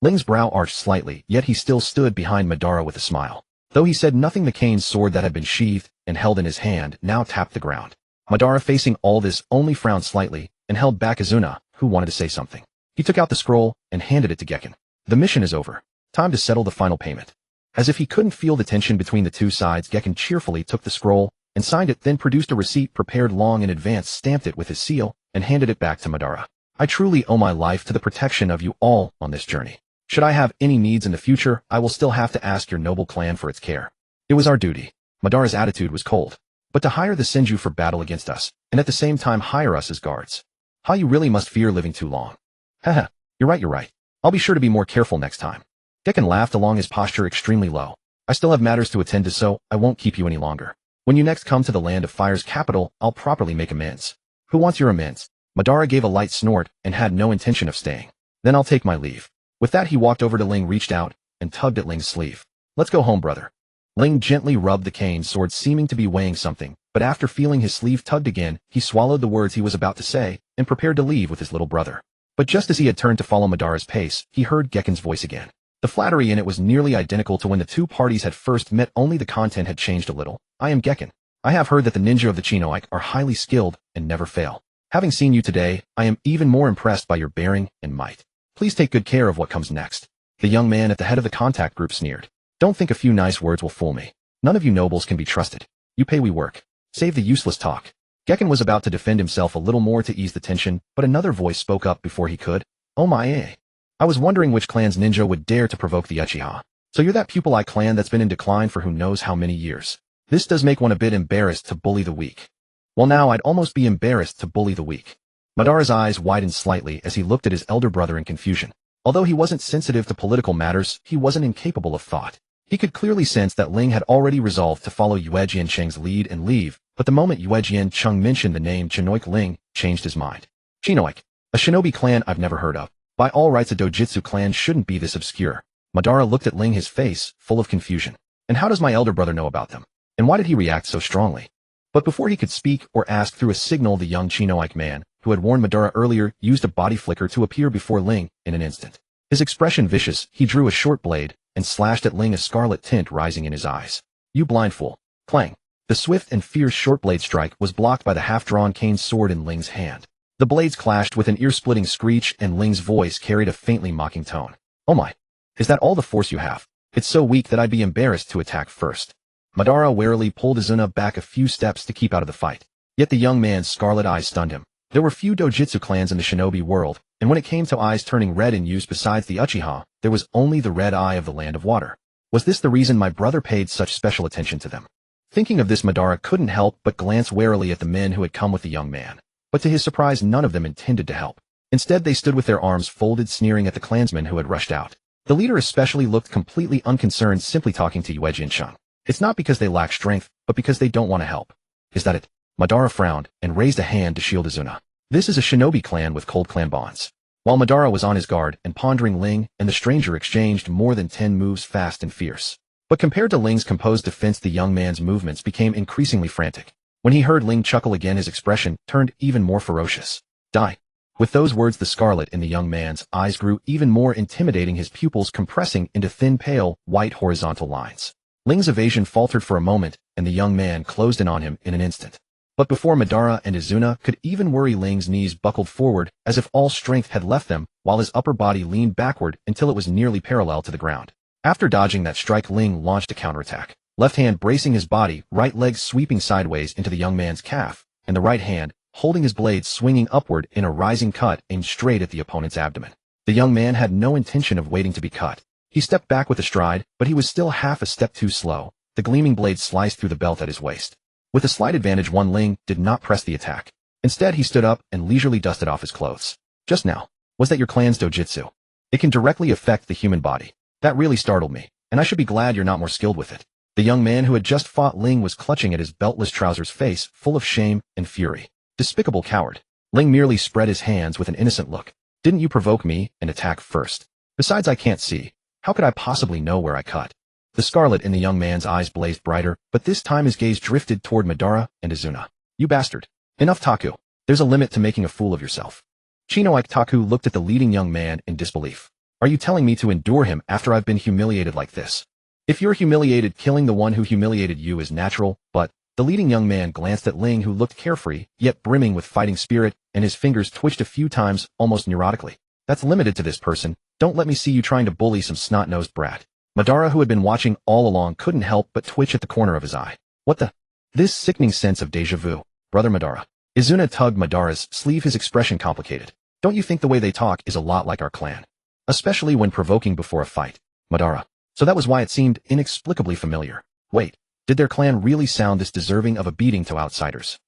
Ling's brow arched slightly, yet he still stood behind Madara with a smile. Though he said nothing, the cane sword that had been sheathed and held in his hand now tapped the ground. Madara, facing all this, only frowned slightly and held back Izuna, who wanted to say something. He took out the scroll and handed it to Gekken. The mission is over. Time to settle the final payment. As if he couldn't feel the tension between the two sides, Gekken cheerfully took the scroll and signed it, then produced a receipt prepared long in advance, stamped it with his seal, and handed it back to Madara. I truly owe my life to the protection of you all on this journey. Should I have any needs in the future, I will still have to ask your noble clan for its care. It was our duty. Madara's attitude was cold. But to hire the Senju for battle against us, and at the same time hire us as guards. How you really must fear living too long. Haha, you're right. I'll be sure to be more careful next time. Gekken laughed, along his posture extremely low. I still have matters to attend to, so I won't keep you any longer. When you next come to the Land of Fire's capital, I'll properly make amends. Who wants your amends? Madara gave a light snort and had no intention of staying. Then I'll take my leave. With that, he walked over to Ling, reached out, and tugged at Ling's sleeve. Let's go home, brother. Ling gently rubbed the cane sword, seeming to be weighing something, but after feeling his sleeve tugged again, he swallowed the words he was about to say, and prepared to leave with his little brother. But just as he had turned to follow Madara's pace, he heard Gekken's voice again. The flattery in it was nearly identical to when the two parties had first met, only the content had changed a little. I am Gekken. I have heard that the ninja of the Chinoike are highly skilled and never fail. Having seen you today, I am even more impressed by your bearing and might. Please take good care of what comes next. The young man at the head of the contact group sneered. Don't think a few nice words will fool me. None of you nobles can be trusted. You pay, we work. Save the useless talk. Gekken was about to defend himself a little more to ease the tension, but another voice spoke up before he could. Oh my, I was wondering which clan's ninja would dare to provoke the Uchiha. So you're that pupil-eye clan that's been in decline for who knows how many years. This does make one a bit embarrassed to bully the weak. Well, now I'd almost be embarrassed to bully the weak. Madara's eyes widened slightly as he looked at his elder brother in confusion. Although he wasn't sensitive to political matters, he wasn't incapable of thought. He could clearly sense that Ling had already resolved to follow Yue Jiancheng's lead and leave, but the moment Yue Jiancheng mentioned the name Chinoike, Ling changed his mind. Chinoike, a shinobi clan I've never heard of. By all rights, a dojutsu clan shouldn't be this obscure. Madara looked at Ling, his face full of confusion. And how does my elder brother know about them? And why did he react so strongly? But before he could speak or ask, through a signal, the young Chinoike man, who had warned Madara earlier, used a body flicker to appear before Ling in an instant. His expression vicious, he drew a short blade and slashed at Ling, a scarlet tint rising in his eyes. You blind fool. Clang. The swift and fierce short blade strike was blocked by the half-drawn cane sword in Ling's hand. The blades clashed with an ear-splitting screech, and Ling's voice carried a faintly mocking tone. Oh my. Is that all the force you have? It's so weak that I'd be embarrassed to attack first. Madara warily pulled Izuna back a few steps to keep out of the fight. Yet the young man's scarlet eyes stunned him. There were few dojutsu clans in the shinobi world, and when it came to eyes turning red in use besides the Uchiha, there was only the red eye of the Land of Water. Was this the reason my brother paid such special attention to them? Thinking of this, Madara couldn't help but glance warily at the men who had come with the young man. But to his surprise, none of them intended to help. Instead, they stood with their arms folded, sneering at the clansmen who had rushed out. The leader especially looked completely unconcerned, simply talking to Yue Jinshan. It's not because they lack strength, but because they don't want to help. Is that it? Madara frowned and raised a hand to shield Izuna. This is a shinobi clan with cold clan bonds. While Madara was on his guard and pondering, Ling and the stranger exchanged more than 10 moves fast and fierce. But compared to Ling's composed defense, the young man's movements became increasingly frantic. When he heard Ling chuckle again, his expression turned even more ferocious. Die. With those words, the scarlet in the young man's eyes grew even more intimidating, his pupils compressing into thin, pale, white horizontal lines. Ling's evasion faltered for a moment, and the young man closed in on him in an instant. But before Madara and Izuna could even worry, Ling's knees buckled forward as if all strength had left them, while his upper body leaned backward until it was nearly parallel to the ground. After dodging that strike, Ling launched a counterattack. Left hand bracing his body, right leg sweeping sideways into the young man's calf, and the right hand, holding his blade, swinging upward in a rising cut aimed straight at the opponent's abdomen. The young man had no intention of waiting to be cut. He stepped back with a stride, but he was still half a step too slow. The gleaming blade sliced through the belt at his waist. With a slight advantage, Ling did not press the attack. Instead, he stood up and leisurely dusted off his clothes. Just now, was that your clan's dojutsu? It can directly affect the human body. That really startled me, and I should be glad you're not more skilled with it. The young man who had just fought Ling was clutching at his beltless trousers, face full of shame and fury. Despicable coward. Ling merely spread his hands with an innocent look. Didn't you provoke me and attack first? Besides, I can't see. How could I possibly know where I cut? The scarlet in the young man's eyes blazed brighter, but this time his gaze drifted toward Madara and Izuna. You bastard. Enough, Taku. There's a limit to making a fool of yourself. Chinoike Taku looked at the leading young man in disbelief. Are you telling me to endure him after I've been humiliated like this? If you're humiliated, killing the one who humiliated you is natural, but... The leading young man glanced at Ling, who looked carefree, yet brimming with fighting spirit, and his fingers twitched a few times, almost neurotically. That's limited to this person. Don't let me see you trying to bully some snot-nosed brat. Madara, who had been watching all along, couldn't help but twitch at the corner of his eye. What the? This sickening sense of déjà vu. Brother Madara. Izuna tugged Madara's sleeve, his expression complicated. Don't you think the way they talk is a lot like our clan? Especially when provoking before a fight. Madara. So that was why it seemed inexplicably familiar. Wait. Did their clan really sound this deserving of a beating to outsiders?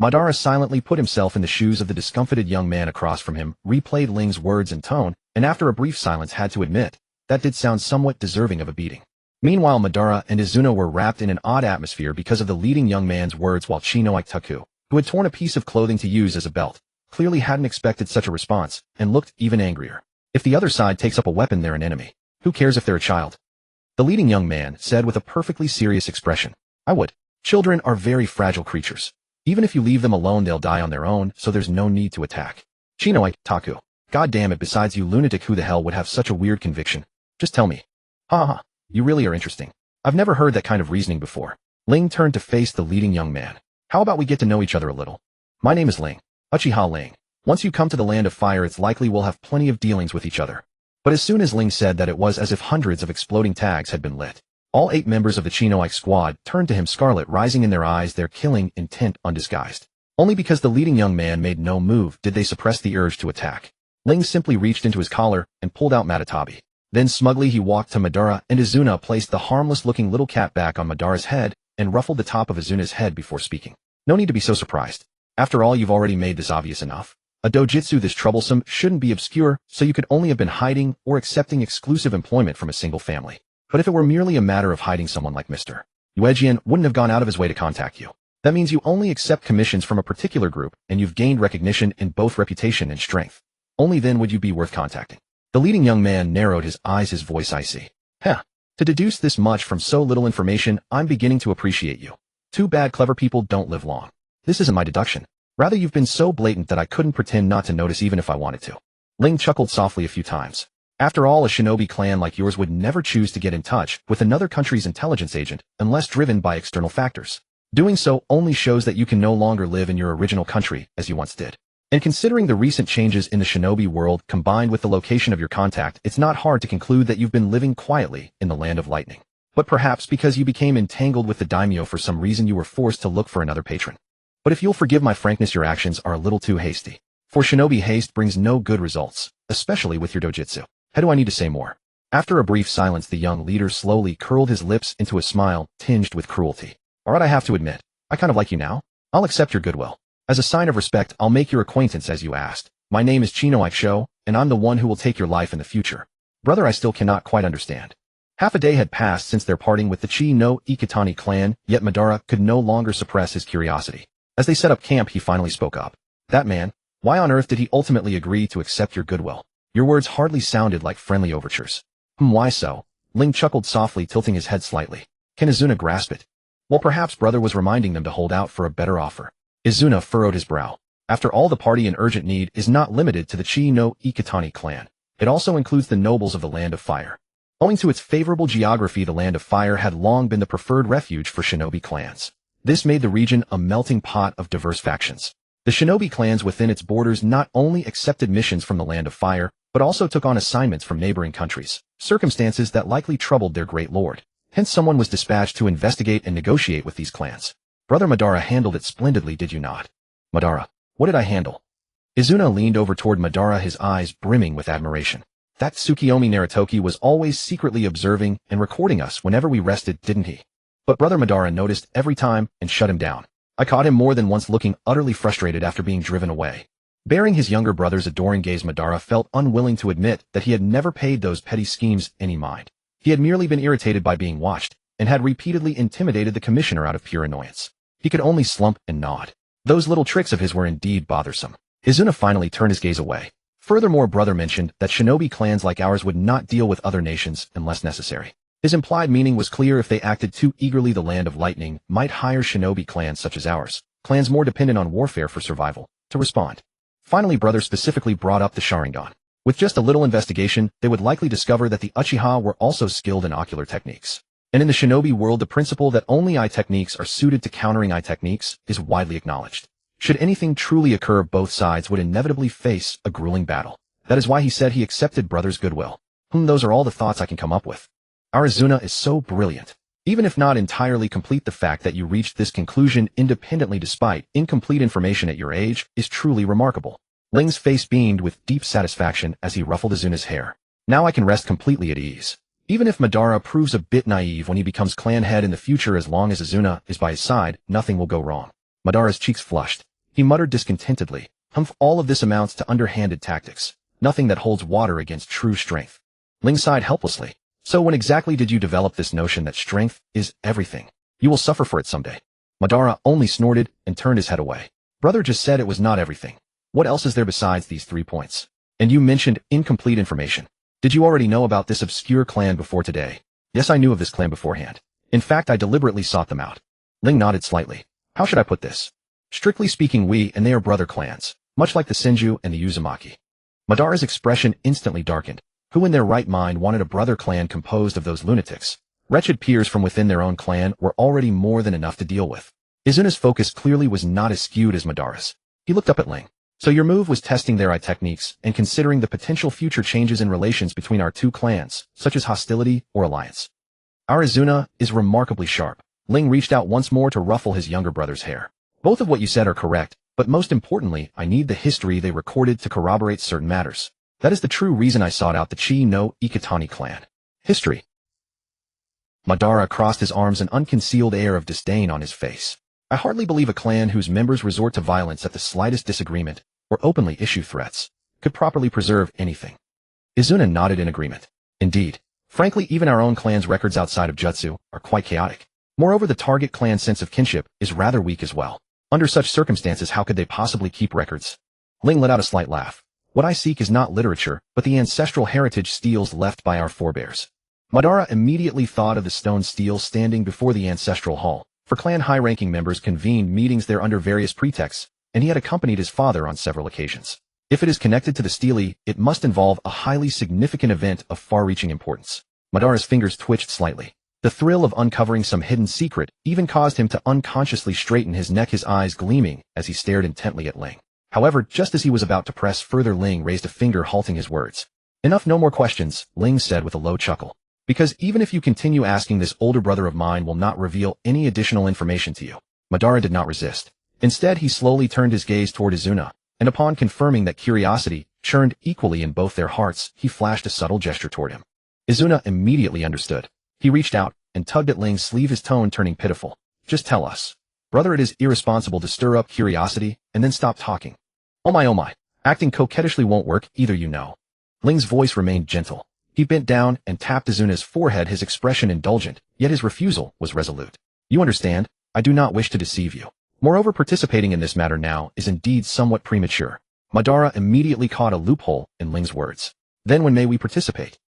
Madara silently put himself in the shoes of the discomfited young man across from him, replayed Ling's words and tone, and after a brief silence had to admit, that did sound somewhat deserving of a beating. Meanwhile, Madara and Izuna were wrapped in an odd atmosphere because of the leading young man's words, while Chinoike Taku, who had torn a piece of clothing to use as a belt, clearly hadn't expected such a response, and looked even angrier. If the other side takes up a weapon, they're an enemy. Who cares if they're a child? The leading young man said with a perfectly serious expression. I would. Children are very fragile creatures. Even if you leave them alone, they'll die on their own, so there's no need to attack. Chinoike Taku. God damn it, besides, you lunatic, who the hell would have such a weird conviction? Just tell me. Ha ha, you really are interesting. I've never heard that kind of reasoning before. Ling turned to face the leading young man. How about we get to know each other a little? My name is Ling. Uchiha Ling. Once you come to the land of fire, it's likely we'll have plenty of dealings with each other. But as soon as Ling said that, it was as if hundreds of exploding tags had been lit. All 8 members of the Chinoike squad turned to him, scarlet rising in their eyes, their killing intent undisguised. Only because the leading young man made no move did they suppress the urge to attack. Ling simply reached into his collar and pulled out Matatabi. Then smugly he walked to Madara, and Izuna placed the harmless-looking little cat back on Madara's head and ruffled the top of Izuna's head before speaking. No need to be so surprised. After all, you've already made this obvious enough. A dojutsu this troublesome shouldn't be obscure, so you could only have been hiding or accepting exclusive employment from a single family. But if it were merely a matter of hiding, someone like Mr. Yuejian wouldn't have gone out of his way to contact you. That means you only accept commissions from a particular group, and you've gained recognition in both reputation and strength. Only then would you be worth contacting. The leading young man narrowed his eyes, his voice icy. Heh. To deduce this much from so little information, I'm beginning to appreciate you. Too bad clever people don't live long. This isn't my deduction. Rather, you've been so blatant that I couldn't pretend not to notice even if I wanted to. Ling chuckled softly a few times. After all, a shinobi clan like yours would never choose to get in touch with another country's intelligence agent unless driven by external factors. Doing so only shows that you can no longer live in your original country as you once did. And considering the recent changes in the shinobi world combined with the location of your contact, it's not hard to conclude that you've been living quietly in the land of lightning. But perhaps because you became entangled with the daimyo for some reason, you were forced to look for another patron. But if you'll forgive my frankness, your actions are a little too hasty. For shinobi, haste brings no good results, especially with your dojutsu. How do I need to say more? After a brief silence, the young leader slowly curled his lips into a smile tinged with cruelty. Alright, I have to admit, I kind of like you now. I'll accept your goodwill. As a sign of respect, I'll make your acquaintance as you asked. My name is Chino Ikesho, and I'm the one who will take your life in the future. Brother, I still cannot quite understand. Half a day had passed since their parting with the Chi no Ikitani clan, yet Madara could no longer suppress his curiosity. As they set up camp, he finally spoke up. That man, why on earth did he ultimately agree to accept your goodwill? Your words hardly sounded like friendly overtures. Why so? Ling chuckled softly, tilting his head slightly. Can Izuna grasp it? Well, perhaps brother was reminding them to hold out for a better offer. Izuna furrowed his brow. After all, the party in urgent need is not limited to the Chi no Ikitani clan. It also includes the nobles of the Land of Fire. Owing to its favorable geography, the Land of Fire had long been the preferred refuge for shinobi clans. This made the region a melting pot of diverse factions. The shinobi clans within its borders not only accepted missions from the Land of Fire, but also took on assignments from neighboring countries, circumstances that likely troubled their great lord. Hence someone was dispatched to investigate and negotiate with these clans. Brother Madara handled it splendidly, did you not? Madara, what did I handle? Izuna leaned over toward Madara, his eyes brimming with admiration. That Tsukiyomi Narutoki was always secretly observing and recording us whenever we rested, didn't he? But Brother Madara noticed every time and shut him down. I caught him more than once looking utterly frustrated after being driven away. Bearing his younger brother's adoring gaze, Madara felt unwilling to admit that he had never paid those petty schemes any mind. He had merely been irritated by being watched, and had repeatedly intimidated the commissioner out of pure annoyance. He could only slump and nod. Those little tricks of his were indeed bothersome. Izuna finally turned his gaze away. Furthermore, brother mentioned that shinobi clans like ours would not deal with other nations unless necessary. His implied meaning was clear: if they acted too eagerly, the Land of Lightning might hire shinobi clans such as ours, clans more dependent on warfare for survival, to respond. Finally, brother specifically brought up the Sharingan. With just a little investigation, they would likely discover that the Uchiha were also skilled in ocular techniques. And in the shinobi world, the principle that only eye techniques are suited to countering eye techniques is widely acknowledged. Should anything truly occur, both sides would inevitably face a grueling battle. That is why he said he accepted brother's goodwill. Those are all the thoughts I can come up with. Our Izuna is so brilliant. Even if not entirely complete, the fact that you reached this conclusion independently despite incomplete information at your age is truly remarkable. Ling's face beamed with deep satisfaction as he ruffled Izuna's hair. Now I can rest completely at ease. Even if Madara proves a bit naive when he becomes clan head in the future, as long as Izuna is by his side, nothing will go wrong. Madara's cheeks flushed. He muttered discontentedly, all of this amounts to underhanded tactics. Nothing that holds water against true strength. Ling sighed helplessly. So when exactly did you develop this notion that strength is everything? You will suffer for it someday. Madara only snorted and turned his head away. Brother just said it was not everything. What else is there besides these 3 points? And you mentioned incomplete information. Did you already know about this obscure clan before today? Yes, I knew of this clan beforehand. In fact, I deliberately sought them out. Ling nodded slightly. How should I put this? Strictly speaking, we and they are brother clans, much like the Senju and the Uzumaki. Madara's expression instantly darkened. Who in their right mind wanted a brother clan composed of those lunatics? Wretched peers from within their own clan were already more than enough to deal with. Izuna's focus clearly was not as skewed as Madara's. He looked up at Ling. So your move was testing their eye techniques and considering the potential future changes in relations between our 2 clans, such as hostility or alliance. Our Izuna is remarkably sharp. Ling reached out once more to ruffle his younger brother's hair. Both of what you said are correct, but most importantly, I need the history they recorded to corroborate certain matters. That is the true reason I sought out the Chi no Ikitani clan. History. Madara crossed his arms, an unconcealed air of disdain on his face. I hardly believe a clan whose members resort to violence at the slightest disagreement, or openly issue threats, could properly preserve anything. Izuna nodded in agreement. Indeed. Frankly, even our own clan's records outside of Jutsu are quite chaotic. Moreover, the target clan's sense of kinship is rather weak as well. Under such circumstances, how could they possibly keep records? Ling let out a slight laugh. What I seek is not literature, but the ancestral heritage steels left by our forebears. Madara immediately thought of the stone stele standing before the ancestral hall, for clan high-ranking members convened meetings there under various pretexts, and he had accompanied his father on several occasions. If it is connected to the stele, it must involve a highly significant event of far-reaching importance. Madara's fingers twitched slightly. The thrill of uncovering some hidden secret even caused him to unconsciously straighten his neck, his eyes gleaming as he stared intently at Ling. However, just as he was about to press further, Ling raised a finger, halting his words. Enough, no more questions, Ling said with a low chuckle. Because even if you continue asking, this older brother of mine will not reveal any additional information to you. Madara did not resist. Instead, he slowly turned his gaze toward Izuna, and upon confirming that curiosity churned equally in both their hearts, he flashed a subtle gesture toward him. Izuna immediately understood. He reached out and tugged at Ling's sleeve, his tone turning pitiful. Just tell us. Brother, it is irresponsible to stir up curiosity and then stop talking. Oh my. Acting coquettishly won't work either, you know. Ling's voice remained gentle. He bent down and tapped Azuna's forehead, his expression indulgent, yet his refusal was resolute. You understand, I do not wish to deceive you. Moreover, participating in this matter now is indeed somewhat premature. Madara immediately caught a loophole in Ling's words. Then when may we participate?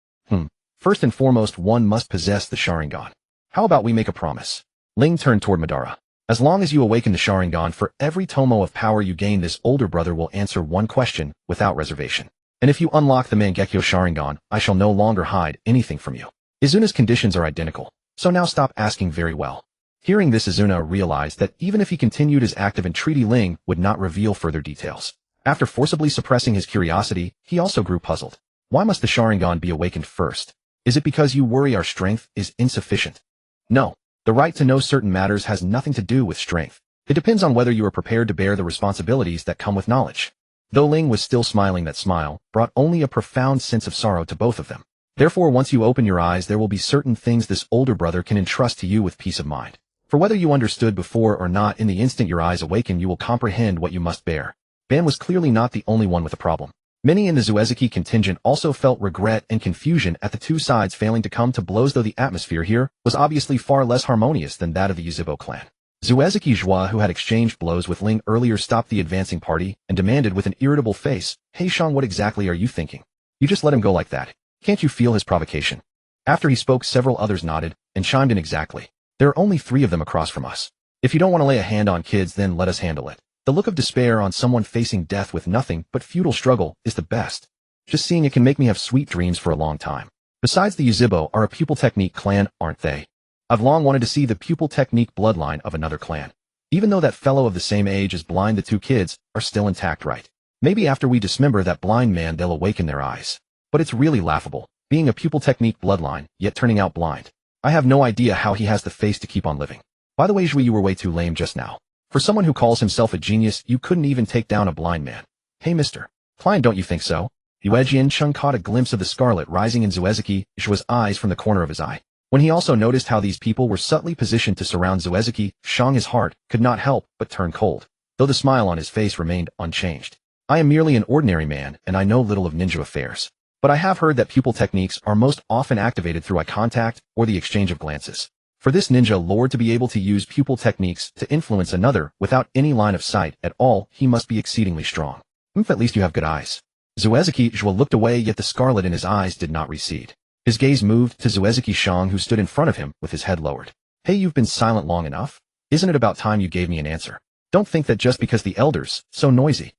First and foremost, one must possess the Sharingan. How about we make a promise? Ling turned toward Madara. As long as you awaken the Sharingan, for every tomo of power you gain, this older brother will answer one question without reservation. And if you unlock the Mangekyo Sharingan, I shall no longer hide anything from you. Izuna's conditions are identical, so now stop asking very well. Hearing this, Izuna realized that even if he continued his active entreaty, Ling would not reveal further details. After forcibly suppressing his curiosity, he also grew puzzled. Why must the Sharingan be awakened first? Is it because you worry our strength is insufficient? No. The right to know certain matters has nothing to do with strength. It depends on whether you are prepared to bear the responsibilities that come with knowledge. Though Ling was still smiling, that smile brought only a profound sense of sorrow to both of them. Therefore, once you open your eyes, there will be certain things this older brother can entrust to you with peace of mind. For whether you understood before or not, in the instant your eyes awaken, you will comprehend what you must bear. Ban was clearly not the only one with a problem. Many in the Zuezaki contingent also felt regret and confusion at the two sides failing to come to blows, though the atmosphere here was obviously far less harmonious than that of the Yuzhibo clan. Zuezaki Joie, who had exchanged blows with Ling earlier, stopped the advancing party and demanded with an irritable face, "Hey Shang, what exactly are you thinking? You just let him go like that. Can't you feel his provocation?" After he spoke, several others nodded and chimed in. Exactly. There are only 3 of them across from us. If you don't want to lay a hand on kids, then let us handle it. The look of despair on someone facing death with nothing but futile struggle is the best. Just seeing it can make me have sweet dreams for a long time. Besides, the Yuzhibo are a pupil technique clan, aren't they? I've long wanted to see the pupil technique bloodline of another clan. Even though that fellow of the same age as Blind, the 2 kids are still intact, right? Maybe after we dismember that blind man, they'll awaken their eyes. But it's really laughable, being a pupil technique bloodline, yet turning out blind. I have no idea how he has the face to keep on living. By the way, Zhui, you were way too lame just now. For someone who calls himself a genius, you couldn't even take down a blind man. Hey, Mr. Klein, don't you think so? Yuejian Chung caught a glimpse of the scarlet rising in Zuezaki Zhua's eyes from the corner of his eye. When he also noticed how these people were subtly positioned to surround Zuezaki Shang, his heart could not help but turn cold, though the smile on his face remained unchanged. I am merely an ordinary man, and I know little of ninja affairs. But I have heard that pupil techniques are most often activated through eye contact or the exchange of glances. For this ninja lord to be able to use pupil techniques to influence another without any line of sight at all, he must be exceedingly strong. At least you have good eyes. Zuezaki Zhua looked away, yet the scarlet in his eyes did not recede. His gaze moved to Zuezaki Shang, who stood in front of him with his head lowered. Hey, you've been silent long enough. Isn't it about time you gave me an answer? Don't think that just because the elders so noisy.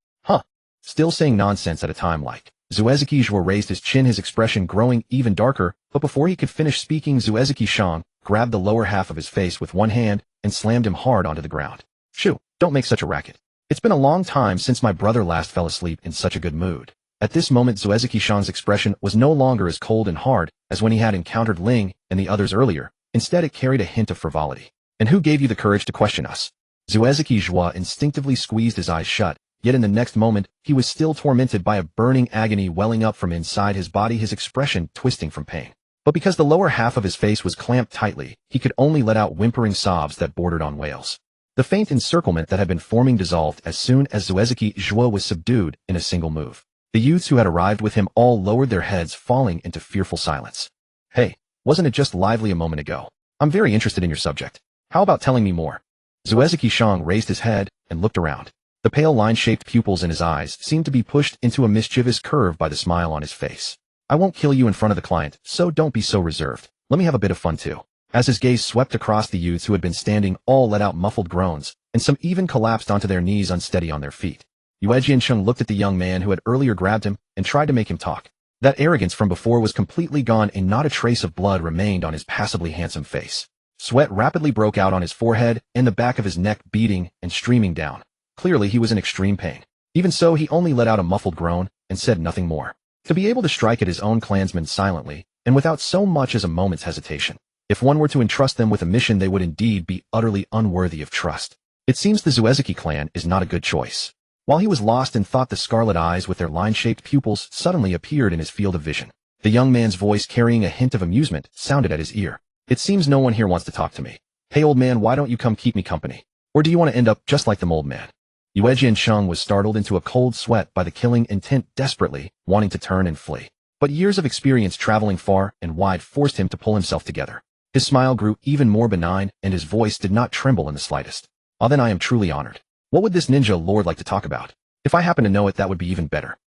Still saying nonsense at a time like. Zuezaki Zhua raised his chin, his expression growing even darker, but before he could finish speaking, Zuezaki Shang grabbed the lower half of his face with one hand and slammed him hard onto the ground. Shoo, don't make such a racket. It's been a long time since my brother last fell asleep in such a good mood. At this moment, Zuezaki Shang's expression was no longer as cold and hard as when he had encountered Ling and the others earlier. Instead, it carried a hint of frivolity. And who gave you the courage to question us? Zuezaki Zhua instinctively squeezed his eyes shut, yet in the next moment, he was still tormented by a burning agony welling up from inside his body, his expression twisting from pain. But because the lower half of his face was clamped tightly, he could only let out whimpering sobs that bordered on wails. The faint encirclement that had been forming dissolved as soon as Zuezaki Zhua was subdued in a single move. The youths who had arrived with him all lowered their heads, falling into fearful silence. Hey, wasn't it just lively a moment ago? I'm very interested in your subject. How about telling me more? Zuezaki Shang raised his head and looked around. The pale line-shaped pupils in his eyes seemed to be pushed into a mischievous curve by the smile on his face. I won't kill you in front of the client, so don't be so reserved. Let me have a bit of fun too. As his gaze swept across, the youths who had been standing all let out muffled groans, and some even collapsed onto their knees, unsteady on their feet. Yuejian Chung looked at the young man who had earlier grabbed him and tried to make him talk. That arrogance from before was completely gone, and not a trace of blood remained on his passably handsome face. Sweat rapidly broke out on his forehead and the back of his neck, beading and streaming down. Clearly he was in extreme pain. Even so, he only let out a muffled groan and said nothing more. To be able to strike at his own clansmen silently, and without so much as a moment's hesitation. If one were to entrust them with a mission, they would indeed be utterly unworthy of trust. It seems the Zuezaki clan is not a good choice. While he was lost in thought, the scarlet eyes with their line-shaped pupils suddenly appeared in his field of vision. The young man's voice, carrying a hint of amusement, sounded at his ear. It seems no one here wants to talk to me. Hey old man, why don't you come keep me company? Or do you want to end up just like the old man? Yue Jiansheng was startled into a cold sweat by the killing intent, desperately wanting to turn and flee. But years of experience traveling far and wide forced him to pull himself together. His smile grew even more benign, and his voice did not tremble in the slightest. Ah, then I am truly honored. What would this ninja lord like to talk about? If I happen to know it, that would be even better.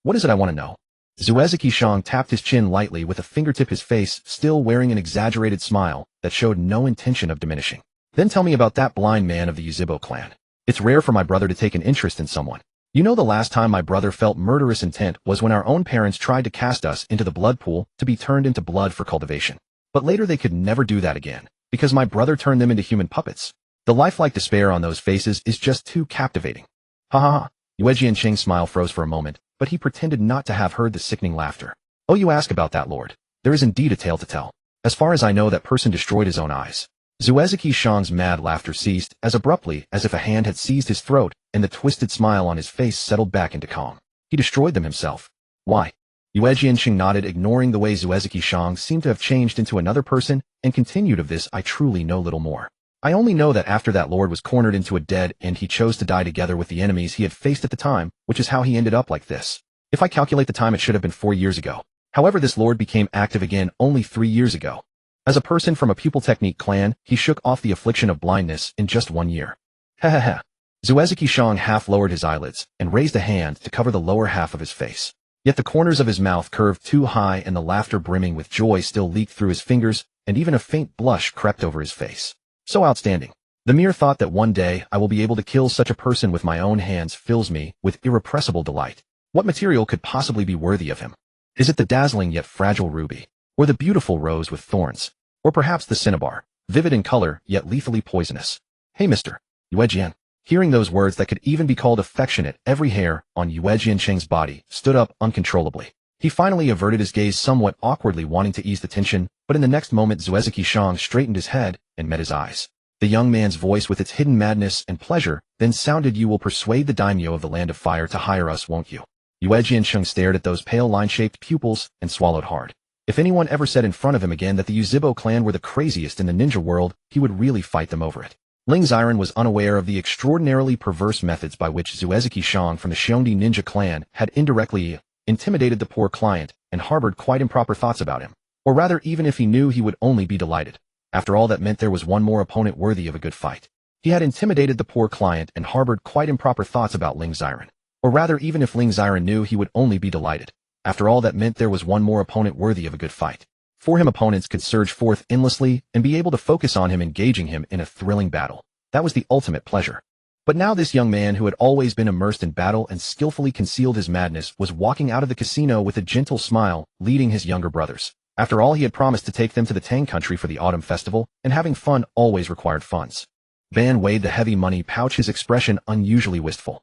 What is it I want to know? Zuezaki Shang tapped his chin lightly with a fingertip, his face still wearing an exaggerated smile that showed no intention of diminishing. Then tell me about that blind man of the Uchiha clan. It's rare for my brother to take an interest in someone. You know, the last time my brother felt murderous intent was when our own parents tried to cast us into the blood pool to be turned into blood for cultivation. But later they could never do that again, because my brother turned them into human puppets. The lifelike despair on those faces is just too captivating. Ha ha ha. Yue Jiansheng's smile froze for a moment, but he pretended not to have heard the sickening laughter. Oh, you ask about that, lord. There is indeed a tale to tell. As far as I know, that person destroyed his own eyes. Zuezaki Shang's mad laughter ceased as abruptly as if a hand had seized his throat, and the twisted smile on his face settled back into calm. He destroyed them himself. Why? Yue Jiansheng nodded, ignoring the way Zuezaki Shang seemed to have changed into another person, and continued, of this I truly know little more. I only know that after that lord was cornered into a dead end, he chose to die together with the enemies he had faced at the time, which is how he ended up like this. If I calculate the time, it should have been 4 years ago. However, this lord became active again only 3 years ago. As a person from a pupil technique clan, he shook off the affliction of blindness in just 1 year. Ha ha ha. Zuezaki Shang half lowered his eyelids and raised a hand to cover the lower half of his face. Yet the corners of his mouth curved too high, and the laughter brimming with joy still leaked through his fingers, and even a faint blush crept over his face. So outstanding. The mere thought that one day I will be able to kill such a person with my own hands fills me with irrepressible delight. What material could possibly be worthy of him? Is it the dazzling yet fragile ruby? Or the beautiful rose with thorns? Or perhaps the cinnabar, vivid in color yet lethally poisonous? Hey Mr. Yue Jian. Hearing those words that could even be called affectionate, every hair on Yue Jiansheng's body stood up uncontrollably. He finally averted his gaze somewhat awkwardly, wanting to ease the tension, but in the next moment Zuezaki Shang straightened his head and met his eyes. The young man's voice, with its hidden madness and pleasure, then sounded, "You will persuade the daimyo of the Land of Fire to hire us, won't you?" Yue Jiansheng stared at those pale line-shaped pupils and swallowed hard. If anyone ever said in front of him again that the Uchiha clan were the craziest in the ninja world, he would really fight them over it. Ling Xiren was unaware of the extraordinarily perverse methods by which Zuezaki Shang from the Xiongdi ninja clan had indirectly intimidated the poor client and harbored quite improper thoughts about him. Or rather, even if he knew, he would only be delighted. After all, that meant there was one more opponent worthy of a good fight. He had intimidated the poor client and harbored quite improper thoughts about Ling Xiren. Or rather, even if Ling Xiren knew, he would only be delighted. After all, that meant there was one more opponent worthy of a good fight. For him, opponents could surge forth endlessly and be able to focus on him, engaging him in a thrilling battle. That was the ultimate pleasure. But now this young man, who had always been immersed in battle and skillfully concealed his madness, was walking out of the casino with a gentle smile, leading his younger brothers. After all, he had promised to take them to the Tang country for the autumn festival, and having fun always required funds. Ban weighed the heavy money pouch, his expression unusually wistful.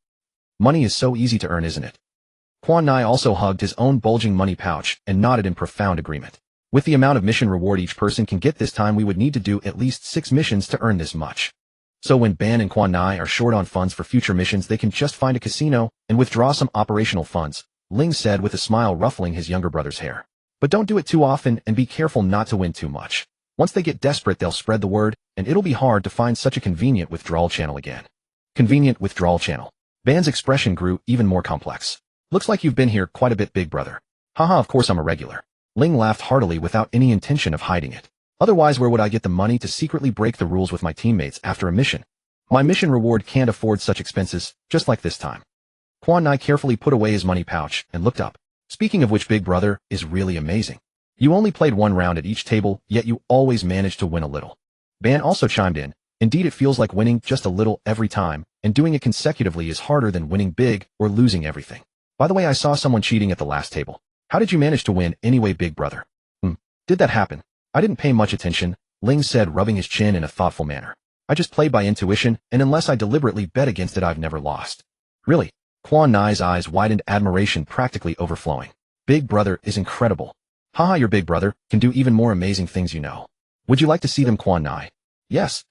Money is so easy to earn, isn't it? Quan Nai also hugged his own bulging money pouch and nodded in profound agreement. With the amount of mission reward each person can get this time, we would need to do at least 6 missions to earn this much. So when Ban and Quan Nai are short on funds for future missions, they can just find a casino and withdraw some operational funds, Ling said with a smile ruffling his younger brother's hair. But don't do it too often, and be careful not to win too much. Once they get desperate, they'll spread the word, and it'll be hard to find such a convenient withdrawal channel again. Convenient withdrawal channel. Ban's expression grew even more complex. Looks like you've been here quite a bit, big brother. Haha, of course I'm a regular. Ling laughed heartily without any intention of hiding it. Otherwise, where would I get the money to secretly break the rules with my teammates after a mission? My mission reward can't afford such expenses, just like this time. Quan Nai carefully put away his money pouch and looked up. Speaking of which, big brother is really amazing. You only played 1 round at each table, yet you always managed to win a little. Ban also chimed in. Indeed, it feels like winning just a little every time, and doing it consecutively is harder than winning big or losing everything. By the way, I saw someone cheating at the last table. How did you manage to win anyway, big brother? Did that happen? I didn't pay much attention, Ling said, rubbing his chin in a thoughtful manner. I just play by intuition, and unless I deliberately bet against it, I've never lost. Really? Quan Nai's eyes widened, admiration practically overflowing. Big brother is incredible. Haha, your big brother can do even more amazing things, you know. Would you like to see them, Quan Nai? Yes.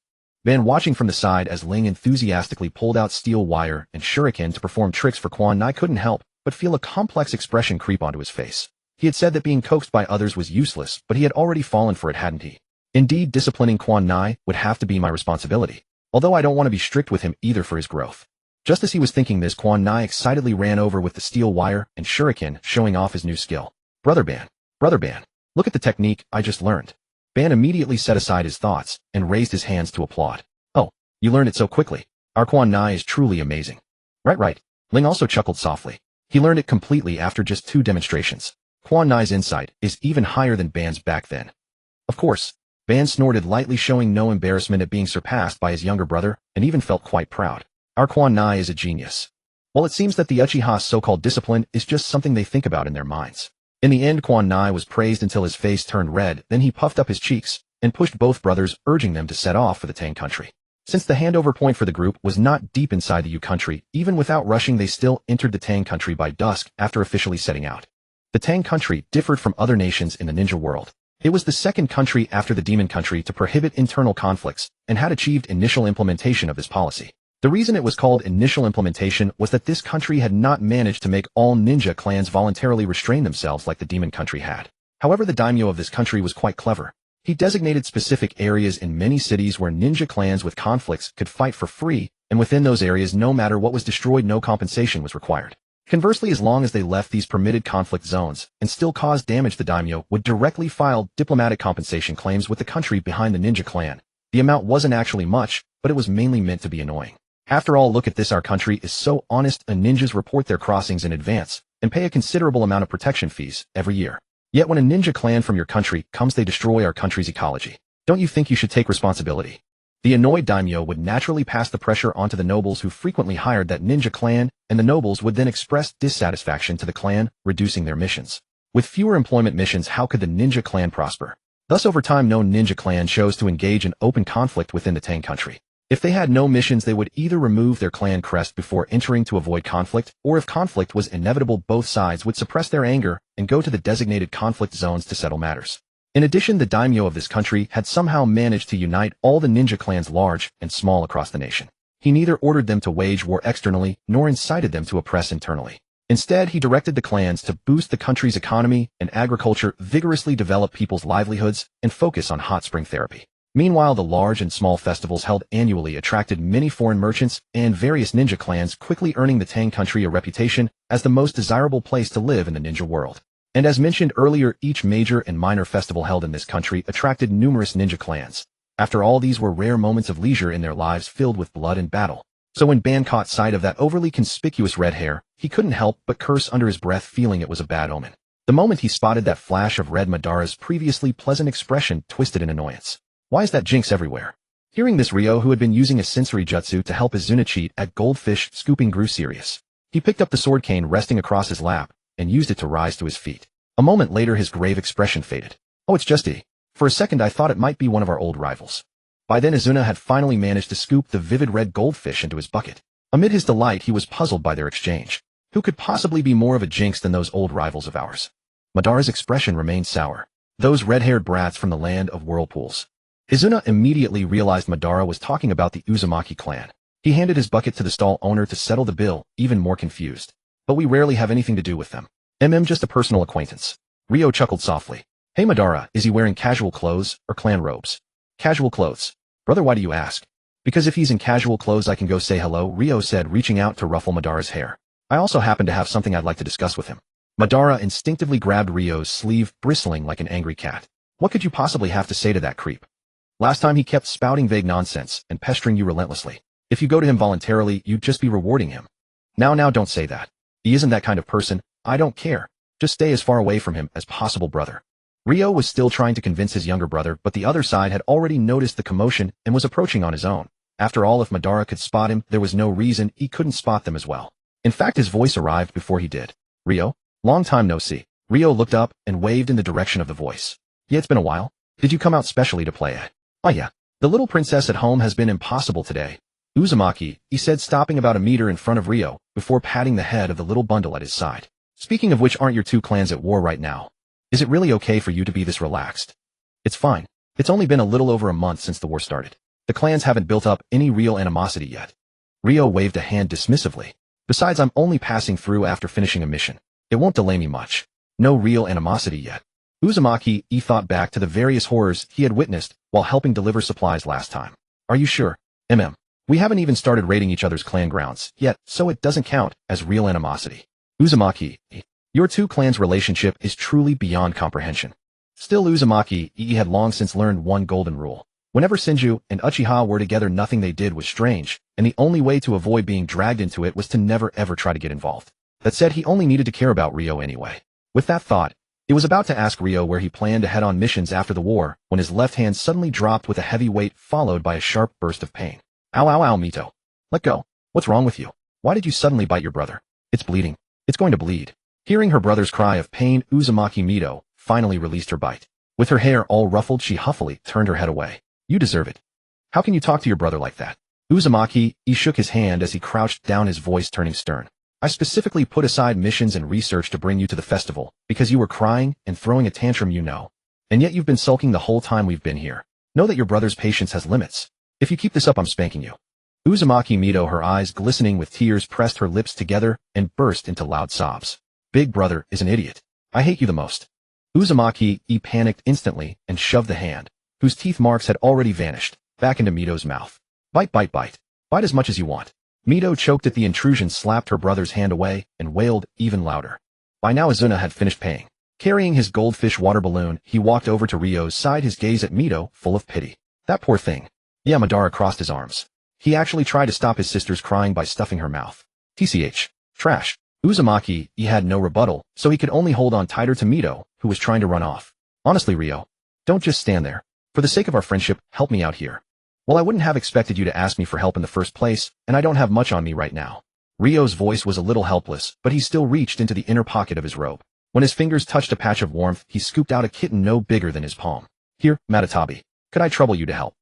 Ban, watching from the side as Ling enthusiastically pulled out steel wire and shuriken to perform tricks for Quan Nai, couldn't help but feel a complex expression creep onto his face. He had said that being coaxed by others was useless, but he had already fallen for it, hadn't he? Indeed, disciplining Quan Nai would have to be my responsibility, although I don't want to be strict with him either for his growth. Just as he was thinking this, Quan Nai excitedly ran over with the steel wire and shuriken, showing off his new skill. Brother Ban, look at the technique I just learned. Ban immediately set aside his thoughts and raised his hands to applaud. Oh, you learned it so quickly. Our Quan Nai is truly amazing. Right. Ling also chuckled softly. He learned it completely after just 2 demonstrations. Quan Nai's insight is even higher than Ban's back then. Of course, Ban snorted lightly, showing no embarrassment at being surpassed by his younger brother, and even felt quite proud. Our Quan Nai is a genius. Well, it seems that the Uchiha's so-called discipline is just something they think about in their minds. In the end, Quan Nai was praised until his face turned red, then he puffed up his cheeks and pushed both brothers, urging them to set off for the Tang country. Since the handover point for the group was not deep inside the Yu country, even without rushing they still entered the Tang country by dusk after officially setting out. The Tang country differed from other nations in the ninja world. It was the second country after the demon country to prohibit internal conflicts and had achieved initial implementation of this policy. The reason it was called initial implementation was that this country had not managed to make all ninja clans voluntarily restrain themselves like the demon country had. However, the daimyo of this country was quite clever. He designated specific areas in many cities where ninja clans with conflicts could fight for free, and within those areas no matter what was destroyed no compensation was required. Conversely, as long as they left these permitted conflict zones and still caused damage, the daimyo would directly file diplomatic compensation claims with the country behind the ninja clan. The amount wasn't actually much, but it was mainly meant to be annoying. After all, look at this, our country is so honest, and ninjas report their crossings in advance and pay a considerable amount of protection fees every year. Yet when a ninja clan from your country comes, they destroy our country's ecology. Don't you think you should take responsibility? The annoyed daimyo would naturally pass the pressure onto the nobles who frequently hired that ninja clan, and the nobles would then express dissatisfaction to the clan, reducing their missions. With fewer employment missions, how could the ninja clan prosper? Thus, over time, no ninja clan chose to engage in open conflict within the Tang country. If they had no missions, they would either remove their clan crest before entering to avoid conflict, or if conflict was inevitable, both sides would suppress their anger and go to the designated conflict zones to settle matters. In addition, the daimyo of this country had somehow managed to unite all the ninja clans, large and small, across the nation. He neither ordered them to wage war externally nor incited them to oppress internally. Instead, he directed the clans to boost the country's economy and agriculture, vigorously develop people's livelihoods, and focus on hot spring therapy. Meanwhile, the large and small festivals held annually attracted many foreign merchants and various ninja clans, quickly earning the Tang country a reputation as the most desirable place to live in the ninja world. And as mentioned earlier, each major and minor festival held in this country attracted numerous ninja clans. After all, these were rare moments of leisure in their lives filled with blood and battle. So when Ban caught sight of that overly conspicuous red hair, he couldn't help but curse under his breath, feeling it was a bad omen. The moment he spotted that flash of red, Madara's previously pleasant expression twisted in annoyance. Why is that jinx everywhere? Hearing this, Ryo, who had been using a sensory jutsu to help Izuna cheat at goldfish scooping, grew serious. He picked up the sword cane resting across his lap and used it to rise to his feet. A moment later, his grave expression faded. Oh, it's just he. For a second I thought it might be one of our old rivals. By then Izuna had finally managed to scoop the vivid red goldfish into his bucket. Amid his delight, he was puzzled by their exchange. Who could possibly be more of a jinx than those old rivals of ours? Madara's expression remained sour. Those red-haired brats from the land of whirlpools. Izuna immediately realized Madara was talking about the Uzumaki clan. He handed his bucket to the stall owner to settle the bill, even more confused. But we rarely have anything to do with them. Just a personal acquaintance. Ryo chuckled softly. Hey Madara, is he wearing casual clothes or clan robes? Casual clothes. Brother, why do you ask? Because if he's in casual clothes I can go say hello, Ryo said, reaching out to ruffle Madara's hair. I also happen to have something I'd like to discuss with him. Madara instinctively grabbed Ryo's sleeve, bristling like an angry cat. What could you possibly have to say to that creep? Last time he kept spouting vague nonsense and pestering you relentlessly. If you go to him voluntarily, you'd just be rewarding him. Now don't say that. He isn't that kind of person. I don't care. Just stay as far away from him as possible, brother. Ryo was still trying to convince his younger brother, but the other side had already noticed the commotion and was approaching on his own. After all, if Madara could spot him, there was no reason he couldn't spot them as well. In fact, his voice arrived before he did. Ryo? Long time no see. Ryo looked up and waved in the direction of the voice. Yeah, it's been a while. Did you come out specially to play it? Oh yeah. The little princess at home has been impossible today. Uzumaki, he said, stopping about a meter in front of Ryo, before patting the head of the little bundle at his side. Speaking of which, aren't your two clans at war right now? Is it really okay for you to be this relaxed? It's fine. It's only been a little over a month since the war started. The clans haven't built up any real animosity yet. Ryo waved a hand dismissively. Besides, I'm only passing through after finishing a mission. It won't delay me much. No real animosity yet. Uzumaki thought back to the various horrors he had witnessed while helping deliver supplies last time. Are you sure? We haven't even started raiding each other's clan grounds yet, so it doesn't count as real animosity. Uzumaki, your two clans' relationship is truly beyond comprehension. Still, Uzumaki had long since learned one golden rule. Whenever Shinju and Uchiha were together, nothing they did was strange, and the only way to avoid being dragged into it was to never ever try to get involved. That said, he only needed to care about Ryo anyway. With that thought, he was about to ask Ryo where he planned to head on missions after the war, when his left hand suddenly dropped with a heavy weight followed by a sharp burst of pain. Ow ow ow, Mito. Let go. What's wrong with you? Why did you suddenly bite your brother? It's bleeding. It's going to bleed. Hearing her brother's cry of pain, Uzumaki Mito finally released her bite. With her hair all ruffled, she huffily turned her head away. You deserve it. How can you talk to your brother like that? Uzumaki shook his hand as he crouched down, his voice turning stern. I specifically put aside missions and research to bring you to the festival, because you were crying and throwing a tantrum, you know. And yet you've been sulking the whole time we've been here. Know that your brother's patience has limits. If you keep this up, I'm spanking you. Uzumaki Mito, her eyes glistening with tears, pressed her lips together and burst into loud sobs. Big brother is an idiot. I hate you the most. Uzumaki panicked instantly and shoved the hand, whose teeth marks had already vanished, back into Mito's mouth. Bite, bite, bite. Bite as much as you want. Mito choked at the intrusion, slapped her brother's hand away, and wailed even louder. By now Izuna had finished paying. Carrying his goldfish water balloon, he walked over to Ryo's side, his gaze at Mito full of pity. That poor thing. Yeah, Madara crossed his arms. He actually tried to stop his sister's crying by stuffing her mouth. TCH. Trash. Uzumaki had no rebuttal, so he could only hold on tighter to Mito, who was trying to run off. Honestly, Ryo, don't just stand there. For the sake of our friendship, help me out here. Well, I wouldn't have expected you to ask me for help in the first place, and I don't have much on me right now. Ryo's voice was a little helpless, but he still reached into the inner pocket of his robe. When his fingers touched a patch of warmth, he scooped out a kitten no bigger than his palm. Here, Matatabi. Could I trouble you to help?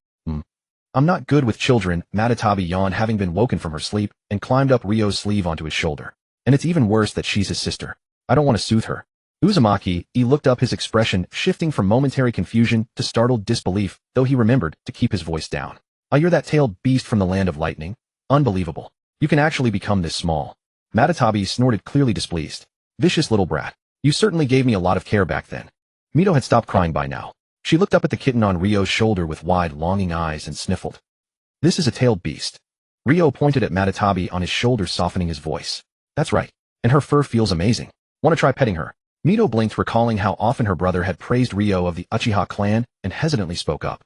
I'm not good with children, Matatabi yawned, having been woken from her sleep, and climbed up Ryo's sleeve onto his shoulder. And it's even worse that she's his sister. I don't want to soothe her. Uzumaki looked up, his expression shifting from momentary confusion to startled disbelief, though he remembered to keep his voice down. You're that tailed beast from the land of lightning? Unbelievable. You can actually become this small. Matatabi snorted, clearly displeased. Vicious little brat. You certainly gave me a lot of care back then. Mito had stopped crying by now. She looked up at the kitten on Ryo's shoulder with wide, longing eyes and sniffled. This is a tailed beast. Ryo pointed at Matatabi on his shoulder, softening his voice. That's right. And her fur feels amazing. Want to try petting her? Mito blinked, recalling how often her brother had praised Ryo of the Uchiha clan, and hesitantly spoke up.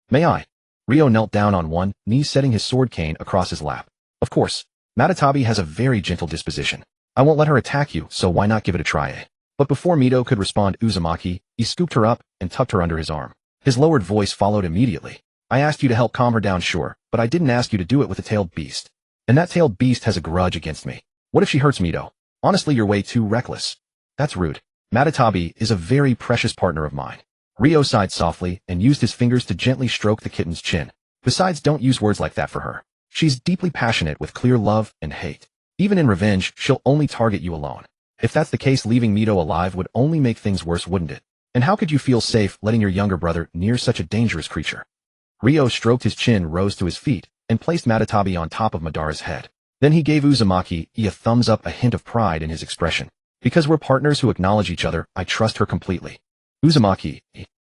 May I? Ryo knelt down on one knee, setting his sword cane across his lap. Of course. Matatabi has a very gentle disposition. I won't let her attack you, so why not give it a try, But before Mito could respond, Uzumaki scooped her up and tucked her under his arm. His lowered voice followed immediately. I asked you to help calm her down, sure, but I didn't ask you to do it with a tailed beast. And that tailed beast has a grudge against me. What if she hurts Mito? Honestly, you're way too reckless. That's rude. Matatabi is a very precious partner of mine. Ryo sighed softly and used his fingers to gently stroke the kitten's chin. Besides, don't use words like that for her. She's deeply passionate with clear love and hate. Even in revenge, she'll only target you alone. If that's the case, leaving Mito alive would only make things worse, wouldn't it? And how could you feel safe letting your younger brother near such a dangerous creature? Ryo stroked his chin, rose to his feet, and placed Matatabi on top of Madara's head. Then he gave Uzumaki a thumbs up, a hint of pride in his expression. Because we're partners who acknowledge each other, I trust her completely. Uzumaki,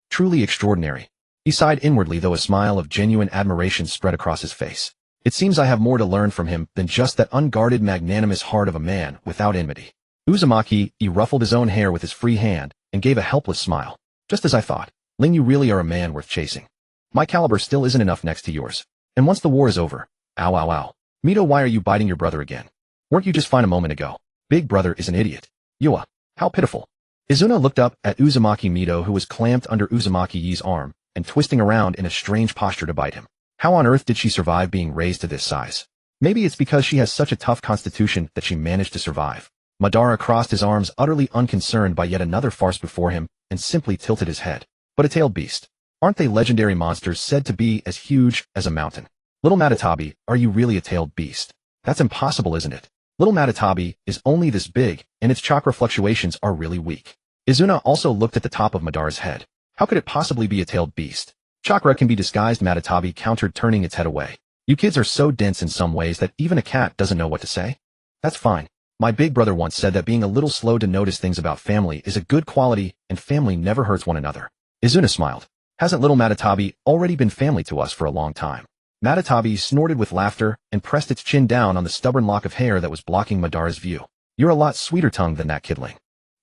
truly extraordinary. He sighed inwardly, though a smile of genuine admiration spread across his face. It seems I have more to learn from him than just that unguarded, magnanimous heart of a man without enmity. Uzumaki ruffled his own hair with his free hand and gave a helpless smile. Just as I thought. Ling, you really are a man worth chasing. My caliber still isn't enough next to yours. And once the war is over, ow ow ow. Mito, why are you biting your brother again? Weren't you just fine a moment ago? Big brother is an idiot. Yua, how pitiful. Izuna looked up at Uzumaki Mito, who was clamped under Uzumaki's arm and twisting around in a strange posture to bite him. How on earth did she survive being raised to this size? Maybe it's because she has such a tough constitution that she managed to survive. Madara crossed his arms, utterly unconcerned by yet another farce before him, and simply tilted his head. But a tailed beast. Aren't they legendary monsters said to be as huge as a mountain? Little Matatabi, are you really a tailed beast? That's impossible, isn't it? Little Matatabi is only this big, and its chakra fluctuations are really weak. Izuna also looked at the top of Madara's head. How could it possibly be a tailed beast? Chakra can be disguised, Matatabi countered, turning its head away. You kids are so dense in some ways that even a cat doesn't know what to say. That's fine. My big brother once said that being a little slow to notice things about family is a good quality and family never hurts one another. Izuna smiled. Hasn't little Matatabi already been family to us for a long time? Matatabi snorted with laughter and pressed its chin down on the stubborn lock of hair that was blocking Madara's view. You're a lot sweeter-tongued than that kidling.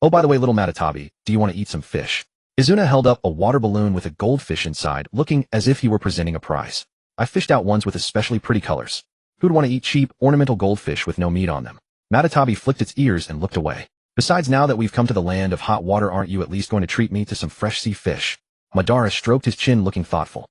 Oh, by the way, little Matatabi, do you want to eat some fish? Izuna held up a water balloon with a goldfish inside, looking as if he were presenting a prize. I fished out ones with especially pretty colors. Who'd want to eat cheap, ornamental goldfish with no meat on them? Matatabi flicked its ears and looked away. Besides, now that we've come to the land of hot water, aren't you at least going to treat me to some fresh sea fish? Madara stroked his chin, looking thoughtful.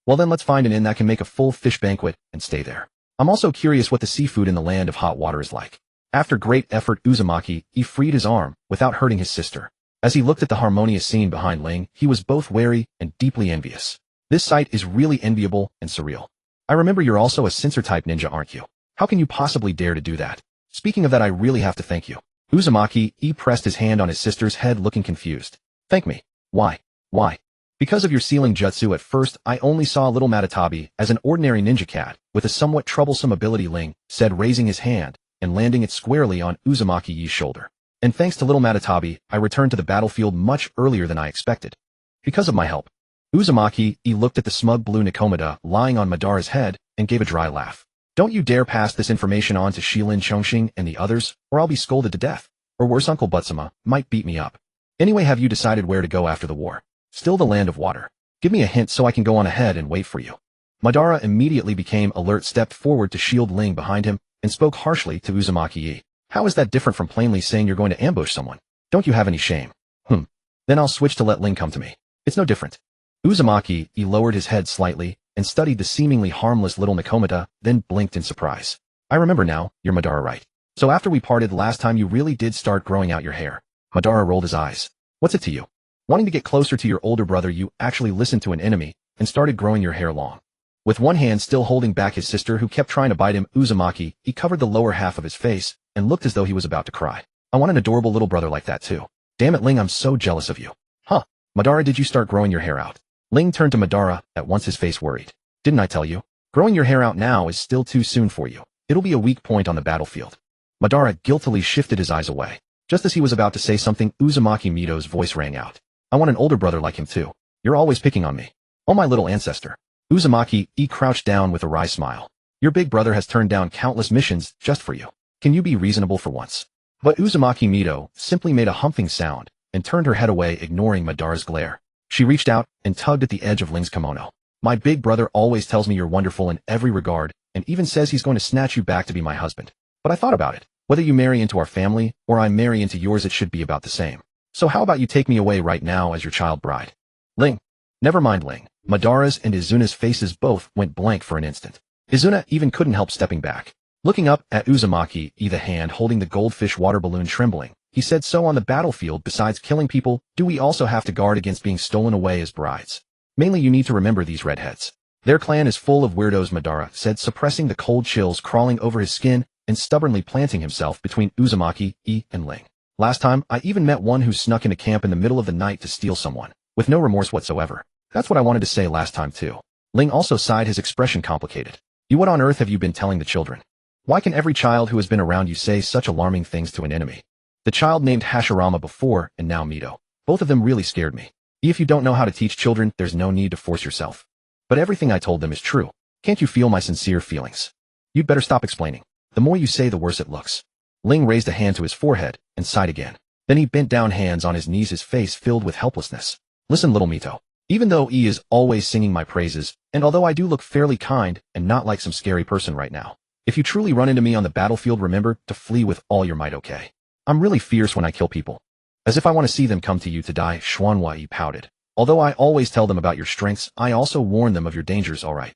Well then let's find an inn that can make a full fish banquet and stay there. I'm also curious what the seafood in the land of hot water is like. After great effort, Uzumaki freed his arm without hurting his sister. As he looked at the harmonious scene behind Ling, he was both wary and deeply envious. This sight is really enviable and surreal. I remember you're also a sensor-type ninja, aren't you? How can you possibly dare to do that? Speaking of that, I really have to thank you. Uzumaki pressed his hand on his sister's head, looking confused. Thank me? Why? Why? Because of your sealing jutsu. At first, I only saw little Matatabi as an ordinary ninja cat with a somewhat troublesome ability, Ling said, raising his hand and landing it squarely on Uzumaki's shoulder. And thanks to little Matatabi, I returned to the battlefield much earlier than I expected. Because of my help. Uzumaki looked at the smug blue Nikomata lying on Madara's head and gave a dry laugh. Don't you dare pass this information on to Shilin Chongqing and the others, or I'll be scolded to death. Or worse, Uncle Butsuma might beat me up. Anyway, have you decided where to go after the war? Still the land of water. Give me a hint so I can go on ahead and wait for you. Madara immediately became alert, stepped forward to shield Ling behind him, and spoke harshly to Uzumaki. How is that different from plainly saying you're going to ambush someone? Don't you have any shame? Then I'll switch to let Ling come to me. It's no different. Uzumaki lowered his head slightly and studied the seemingly harmless little Nikomata, then blinked in surprise. I remember now, you're Madara, right? So after we parted last time, you really did start growing out your hair. Madara rolled his eyes. What's it to you? Wanting to get closer to your older brother, you actually listened to an enemy and started growing your hair long. With one hand still holding back his sister who kept trying to bite him, Uzumaki covered the lower half of his face and looked as though he was about to cry. I want an adorable little brother like that too. Damn it, Ling, I'm so jealous of you. Huh? Madara, did you start growing your hair out? Ling turned to Madara, at once his face worried. Didn't I tell you? Growing your hair out now is still too soon for you. It'll be a weak point on the battlefield. Madara guiltily shifted his eyes away. Just as he was about to say something, Uzumaki-Mito's voice rang out. I want an older brother like him too. You're always picking on me. Oh, my little ancestor. Uzumaki crouched down with a wry smile. Your big brother has turned down countless missions just for you. Can you be reasonable for once? But Uzumaki-Mito simply made a humping sound and turned her head away, ignoring Madara's glare. She reached out and tugged at the edge of Ling's kimono. My big brother always tells me you're wonderful in every regard and even says he's going to snatch you back to be my husband. But I thought about it. Whether you marry into our family or I marry into yours, it should be about the same. So how about you take me away right now as your child bride? Ling. Never mind, Ling. Madara's and Izuna's faces both went blank for an instant. Izuna even couldn't help stepping back. Looking up at Uzumaki, the hand holding the goldfish water balloon trembling, he said, so on the battlefield, besides killing people, do we also have to guard against being stolen away as brides? Mainly you need to remember these redheads. Their clan is full of weirdos, Madara said, suppressing the cold chills crawling over his skin and stubbornly planting himself between Uzumaki and Ling. Last time, I even met one who snuck into camp in the middle of the night to steal someone, with no remorse whatsoever. That's what I wanted to say last time too. Ling also sighed, his expression complicated. What on earth have you been telling the children? Why can every child who has been around you say such alarming things to an enemy? The child named Hashirama before and now Mito. Both of them really scared me. If you don't know how to teach children, there's no need to force yourself. But everything I told them is true. Can't you feel my sincere feelings? You'd better stop explaining. The more you say, the worse it looks. Ling raised a hand to his forehead and sighed again. Then he bent down, hands on his knees, his face filled with helplessness. Listen, little Mito. Even though is always singing my praises, and although I do look fairly kind and not like some scary person right now, if you truly run into me on the battlefield, remember to flee with all your might, okay? I'm really fierce when I kill people. As if I want to see them come to you to die, Xuanhua pouted. Although I always tell them about your strengths, I also warn them of your dangers, alright?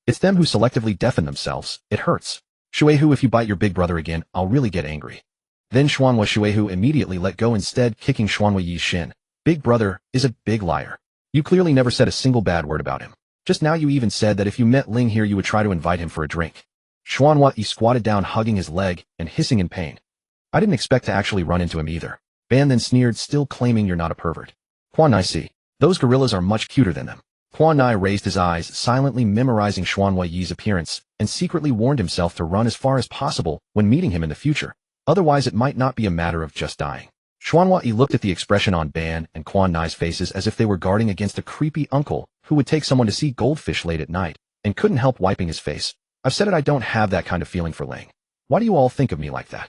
It's them who selectively deafen themselves. It hurts. Shuehu, if you bite your big brother again, I'll really get angry. Then Shuehu immediately let go, instead kicking Xuanhua's shin. Big brother is a big liar. You clearly never said a single bad word about him. Just now you even said that if you met Ling here you would try to invite him for a drink. Xuanhua squatted down, hugging his leg and hissing in pain. I didn't expect to actually run into him either. Ban then sneered, still claiming you're not a pervert. Quan Nai, see. Those gorillas are much cuter than them. Quan Nai raised his eyes, silently memorizing Xuanhua's appearance, and secretly warned himself to run as far as possible when meeting him in the future. Otherwise, it might not be a matter of just dying. Xuanhua Yi looked at the expression on Ban and Quan Nai's faces as if they were guarding against a creepy uncle who would take someone to see goldfish late at night, and couldn't help wiping his face. I've said it, I don't have that kind of feeling for Ling. Why do you all think of me like that?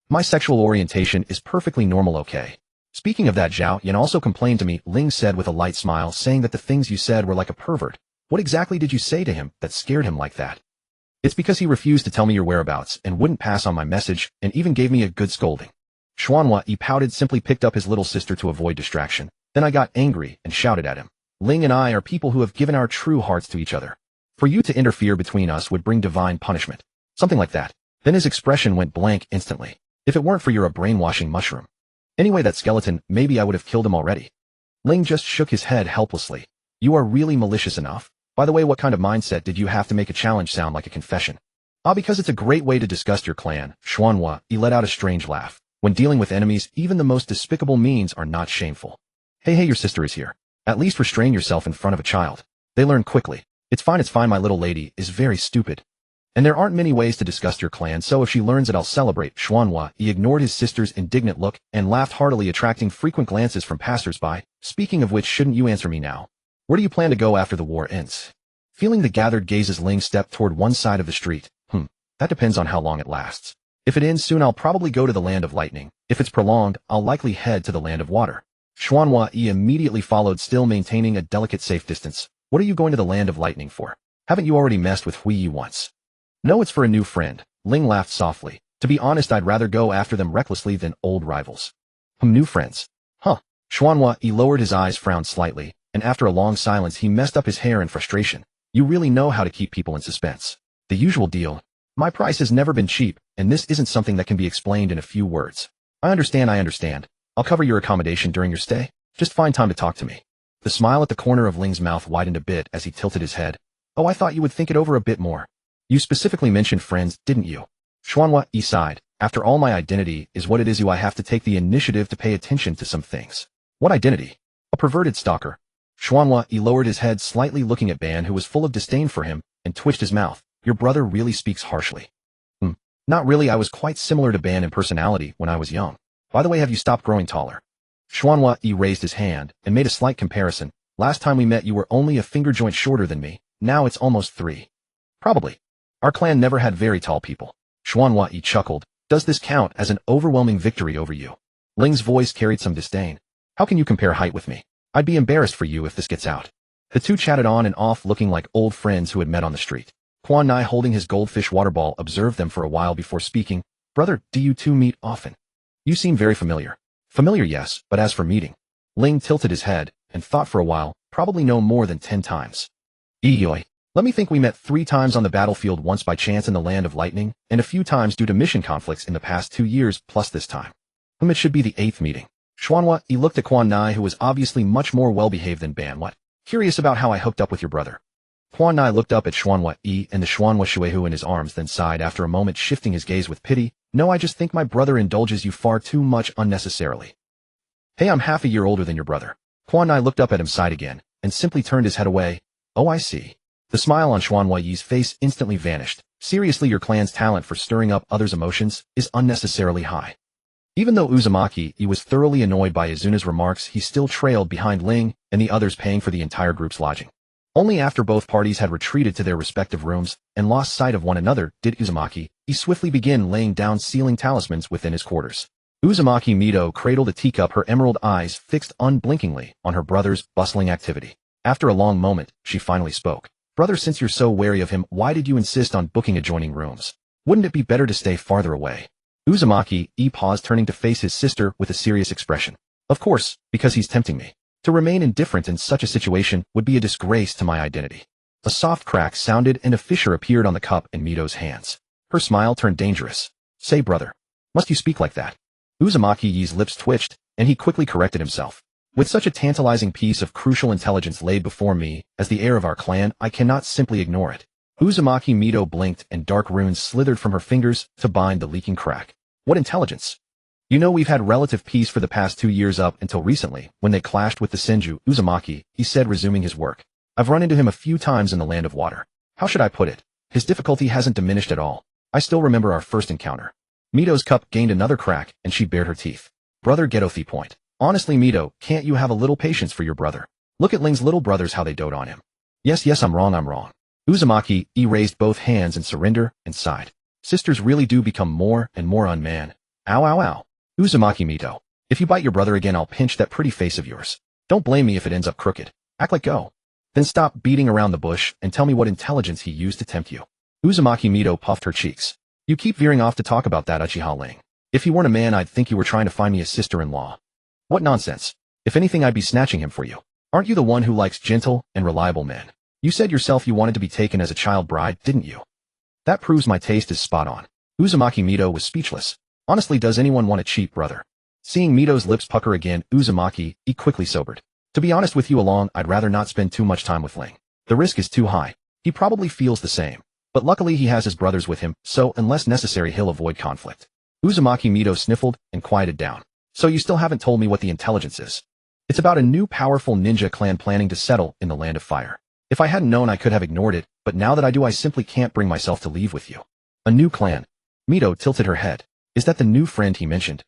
My sexual orientation is perfectly normal, okay? Speaking of that, Zhao Yan also complained to me, Ling said with a light smile, saying that the things you said were like a pervert. What exactly did you say to him that scared him like that? It's because he refused to tell me your whereabouts and wouldn't pass on my message and even gave me a good scolding. Xuanhua Yi pouted, simply picked up his little sister to avoid distraction. Then I got angry and shouted at him. Ling and I are people who have given our true hearts to each other. For you to interfere between us would bring divine punishment. Something like that. Then his expression went blank instantly. If it weren't for you're a brainwashing mushroom. Anyway, that skeleton, maybe I would have killed him already. Ling just shook his head helplessly. You are really malicious enough. By the way, what kind of mindset did you have to make a challenge sound like a confession? Because it's a great way to disgust your clan. Xuanhua Yi let out a strange laugh. When dealing with enemies, even the most despicable means are not shameful. Hey, your sister is here. At least restrain yourself in front of a child. They learn quickly. It's fine, my little lady is very stupid. And there aren't many ways to disgust your clan, so if she learns it, I'll celebrate. Xuanhua Yi ignored his sister's indignant look and laughed heartily, attracting frequent glances from passers-by. Speaking of which, shouldn't you answer me now? Where do you plan to go after the war ends? Feeling the gathered gazes, Ling stepped toward one side of the street. That depends on how long it lasts. If it ends soon, I'll probably go to the land of lightning. If it's prolonged, I'll likely head to the land of water. Xuanhua Yi immediately followed, still maintaining a delicate safe distance. What are you going to the land of lightning for? Haven't you already messed with Hui Yi once? No, it's for a new friend. Ling laughed softly. To be honest, I'd rather go after them recklessly than old rivals. New friends? Xuanhua Yi lowered his eyes, frowned slightly, and after a long silence he messed up his hair in frustration. You really know how to keep people in suspense. The usual deal. My price has never been cheap, and this isn't something that can be explained in a few words. I understand. I'll cover your accommodation during your stay. Just find time to talk to me. The smile at the corner of Ling's mouth widened a bit as he tilted his head. Oh, I thought you would think it over a bit more. You specifically mentioned friends, didn't you? Xuanhua Yi sighed. After all, my identity is what it is. I have to take the initiative to pay attention to some things. What identity? A perverted stalker. Xuanhua Yi lowered his head slightly, looking at Ban, who was full of disdain for him, and twitched his mouth. Your brother really speaks harshly. Not really, I was quite similar to Ban in personality when I was young. By the way, have you stopped growing taller? Xuanhua Yi raised his hand and made a slight comparison. Last time we met you were only a finger joint shorter than me, now it's almost 3. Probably. Our clan never had very tall people. Xuanhua Yi chuckled. Does this count as an overwhelming victory over you? Ling's voice carried some disdain. How can you compare height with me? I'd be embarrassed for you if this gets out. The two chatted on and off, looking like old friends who had met on the street. Quan Nai, holding his goldfish water ball, observed them for a while before speaking. Brother, do you two meet often? You seem very familiar. Familiar, yes, but as for meeting. Ling tilted his head and thought for a while, probably no more than 10 times. Eeyoi. Let me think, we met 3 times on the battlefield, once by chance in the land of lightning, and a few times due to mission conflicts in the past 2 years, plus this time. It should be the 8th meeting. Xuanhua Yi looked at Quan Nai, who was obviously much more well-behaved than Ban. What? Curious about how I hooked up with your brother. Quan Nai looked up at Xuanhua Yi and the Xuanhua Shuehu in his arms, then sighed after a moment, shifting his gaze with pity. No, I just think my brother indulges you far too much unnecessarily. Hey, I'm half a year older than your brother. Quan Nai looked up at him, sighed again, and simply turned his head away. Oh, I see. The smile on Xuanhua Yi's face instantly vanished. Seriously, your clan's talent for stirring up others' emotions is unnecessarily high. Even though Uzumaki Yi was thoroughly annoyed by Izuna's remarks, he still trailed behind Ling and the others, paying for the entire group's lodging. Only after both parties had retreated to their respective rooms and lost sight of one another did Uzumaki Yi swiftly begin laying down sealing talismans within his quarters. Uzumaki Mito cradled a teacup, her emerald eyes fixed unblinkingly on her brother's bustling activity. After a long moment, she finally spoke. Brother, since you're so wary of him, why did you insist on booking adjoining rooms? Wouldn't it be better to stay farther away? Uzumaki Yi paused, turning to face his sister with a serious expression. Of course, because he's tempting me. To remain indifferent in such a situation would be a disgrace to my identity. A soft crack sounded and a fissure appeared on the cup in Mito's hands. Her smile turned dangerous. Say, brother. Must you speak like that? Uzumaki Yi's lips twitched, and he quickly corrected himself. With such a tantalizing piece of crucial intelligence laid before me as the heir of our clan, I cannot simply ignore it. Uzumaki Mito blinked and dark runes slithered from her fingers to bind the leaking crack. What intelligence? You know, we've had relative peace for the past 2 years up until recently, when they clashed with the Senju. Uzumaki, he said, resuming his work. I've run into him a few times in the land of water. How should I put it? His difficulty hasn't diminished at all. I still remember our first encounter. Mito's cup gained another crack, and she bared her teeth. Brother Ghetto point. Honestly, Mito, can't you have a little patience for your brother? Look at Ling's little brothers how they dote on him. Yes, I'm wrong. Uzumaki raised both hands in surrender and sighed. Sisters really do become more and more unman. Ow. Uzumaki Mito. If you bite your brother again, I'll pinch that pretty face of yours. Don't blame me if it ends up crooked. Act like go. Then stop beating around the bush and tell me what intelligence he used to tempt you. Uzumaki Mito puffed her cheeks. You keep veering off to talk about that, Uchiha Ling. If you weren't a man, I'd think you were trying to find me a sister-in-law. What nonsense. If anything, I'd be snatching him for you. Aren't you the one who likes gentle and reliable men? You said yourself you wanted to be taken as a child bride, didn't you? That proves my taste is spot on. Uzumaki Mito was speechless. Honestly, does anyone want a cheap brother? Seeing Mito's lips pucker again, Uzumaki quickly sobered. To be honest with you alone, I'd rather not spend too much time with Ling. The risk is too high. He probably feels the same. But luckily he has his brothers with him, so unless necessary he'll avoid conflict. Uzumaki Mito sniffled and quieted down. So you still haven't told me what the intelligence is. It's about a new powerful ninja clan planning to settle in the Land of Fire. If I hadn't known I could have ignored it, but now that I do I simply can't bring myself to leave with you. A new clan. Mito tilted her head. Is that the new friend he mentioned?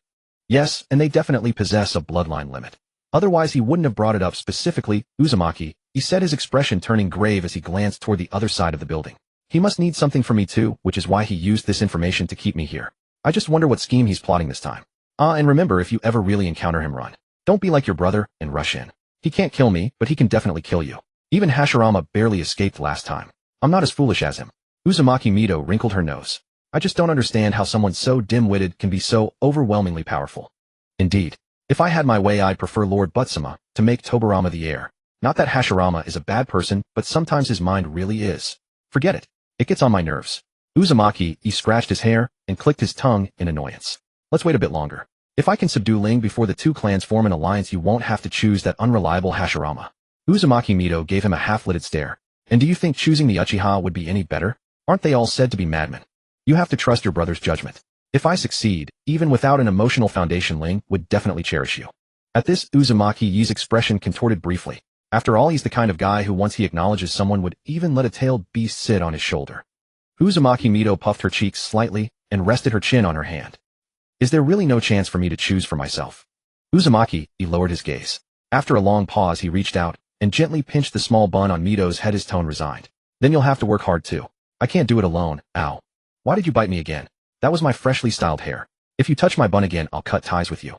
Yes, and they definitely possess a bloodline limit. Otherwise he wouldn't have brought it up specifically. Uzumaki, he said, his expression turning grave as he glanced toward the other side of the building. He must need something from me too, which is why he used this information to keep me here. I just wonder what scheme he's plotting this time. And remember, if you ever really encounter him, run. Don't be like your brother and rush in. He can't kill me, but he can definitely kill you. Even Hashirama barely escaped last time. I'm not as foolish as him. Uzumaki Mito wrinkled her nose. I just don't understand how someone so dim-witted can be so overwhelmingly powerful. Indeed. If I had my way, I'd prefer Lord Butsuma to make Tobarama the heir. Not that Hashirama is a bad person, but sometimes his mind really is. Forget it. It gets on my nerves. Uzumaki scratched his hair and clicked his tongue in annoyance. Let's wait a bit longer. If I can subdue Ling before the two clans form an alliance, you won't have to choose that unreliable Hashirama. Uzumaki Mito gave him a half-lidded stare. And do you think choosing the Uchiha would be any better? Aren't they all said to be madmen? You have to trust your brother's judgment. If I succeed, even without an emotional foundation, Ling would definitely cherish you. At this, Uzumaki's expression contorted briefly. After all, he's the kind of guy who, once he acknowledges someone, would even let a tailed beast sit on his shoulder. Uzumaki Mito puffed her cheeks slightly and rested her chin on her hand. Is there really no chance for me to choose for myself? Uzumaki lowered his gaze. After a long pause, he reached out and gently pinched the small bun on Mito's head, his tone resigned. Then you'll have to work hard too. I can't do it alone. Ow. Why did you bite me again? That was my freshly styled hair. If you touch my bun again, I'll cut ties with you.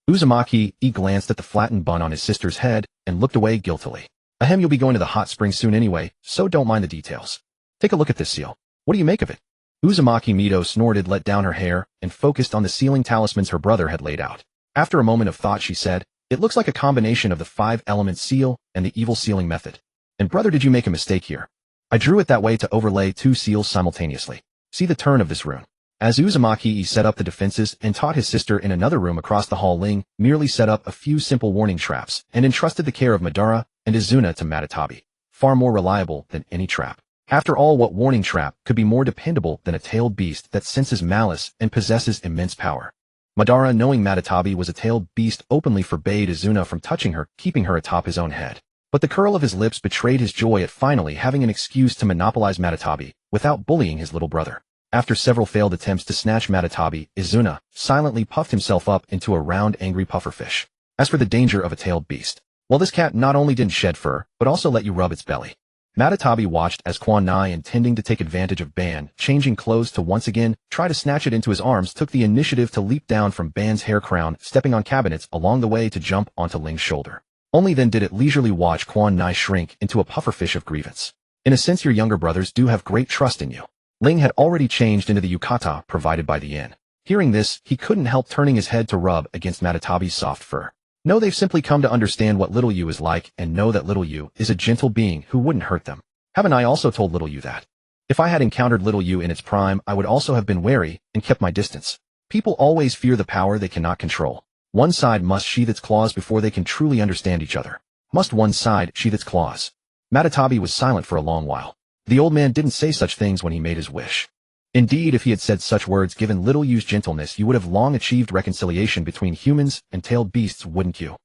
Uzumaki glanced at the flattened bun on his sister's head and looked away guiltily. Ahem, you'll be going to the hot spring soon anyway, so don't mind the details. Take a look at this seal. What do you make of it? Uzumaki Mito snorted, let down her hair, and focused on the sealing talismans her brother had laid out. After a moment of thought, she said, it looks like a combination of the 5-element seal and the evil sealing method. And brother, did you make a mistake here? I drew it that way to overlay 2 seals simultaneously. See the turn of this rune. As Uzumaki set up the defenses and taught his sister in another room across the hall, Ling merely set up a few simple warning traps and entrusted the care of Madara and Izuna to Matatabi, far more reliable than any trap. After all, what warning trap could be more dependable than a tailed beast that senses malice and possesses immense power? Madara, knowing Matatabi was a tailed beast, openly forbade Izuna from touching her, keeping her atop his own head. But the curl of his lips betrayed his joy at finally having an excuse to monopolize Matatabi without bullying his little brother. After several failed attempts to snatch Matatabi, Izuna silently puffed himself up into a round, angry pufferfish. As for the danger of a tailed beast, well, this cat not only didn't shed fur, but also let you rub its belly. Matatabi watched as Quan Nai, intending to take advantage of Ban changing clothes to once again try to snatch it into his arms, took the initiative to leap down from Ban's hair crown, stepping on cabinets along the way to jump onto Ling's shoulder. Only then did it leisurely watch Quan Nai shrink into a pufferfish of grievance. In a sense, your younger brothers do have great trust in you. Ling had already changed into the yukata provided by the inn. Hearing this, he couldn't help turning his head to rub against Matatabi's soft fur. No, they've simply come to understand what little you is like and know that little you is a gentle being who wouldn't hurt them. Haven't I also told little you that? If I had encountered little you in its prime, I would also have been wary and kept my distance. People always fear the power they cannot control. One side must sheathe its claws before they can truly understand each other. Must one side sheathe its claws? Matatabi was silent for a long while. The old man didn't say such things when he made his wish. Indeed, if he had said such words, given little you's gentleness, you would have long achieved reconciliation between humans and tailed beasts, wouldn't you?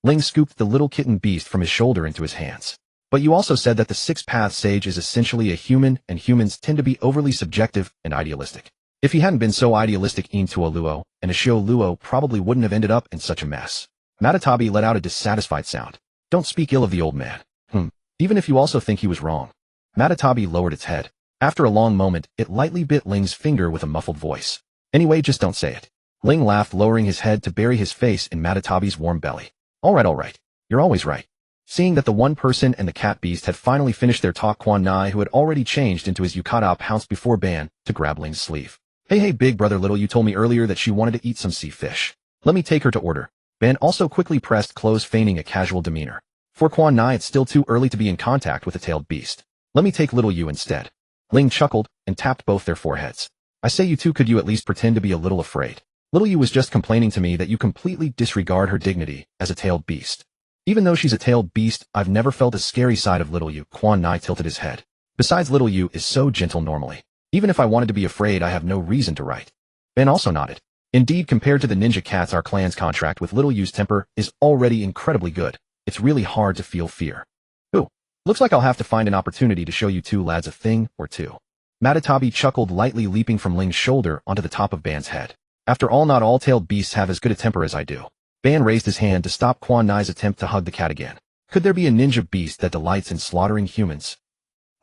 Ling scooped the little kitten beast from his shoulder into his hands. But you also said that the 6th path sage is essentially a human, and humans tend to be overly subjective and idealistic. If he hadn't been so idealistic into a Luo, and Ashio Luo probably wouldn't have ended up in such a mess. Matatabi let out a dissatisfied sound. Don't speak ill of the old man. Even if you also think he was wrong. Matatabi lowered its head. After a long moment, it lightly bit Ling's finger with a muffled voice. Anyway, just don't say it. Ling laughed, lowering his head to bury his face in Matatabi's warm belly. All right. You're always right. Seeing that the one person and the cat beast had finally finished their talk, Quan Nai, who had already changed into his yukata, pounced before Ban to grab Ling's sleeve. Hey, big brother little, you told me earlier that she wanted to eat some sea fish. Let me take her to order. Ban also quickly pressed close, feigning a casual demeanor. For Quan Nai, it's still too early to be in contact with a tailed beast. Let me take little you instead. Ling chuckled and tapped both their foreheads. I say, you two, could you at least pretend to be a little afraid? Little you was just complaining to me that you completely disregard her dignity as a tailed beast. Even though she's a tailed beast, I've never felt a scary side of little you. Quan Nai tilted his head. Besides, little you is so gentle normally. Even if I wanted to be afraid, I have no reason to write. Ben also nodded. Indeed, compared to the ninja cats, our clan's contract with little you's temper is already incredibly good. It's really hard to feel fear. Ooh, looks like I'll have to find an opportunity to show you two lads a thing or two. Matatabi chuckled lightly, leaping from Ling's shoulder onto the top of Ban's head. After all, not all tailed beasts have as good a temper as I do. Ban raised his hand to stop Quan Nai's attempt to hug the cat again. Could there be a ninja beast that delights in slaughtering humans?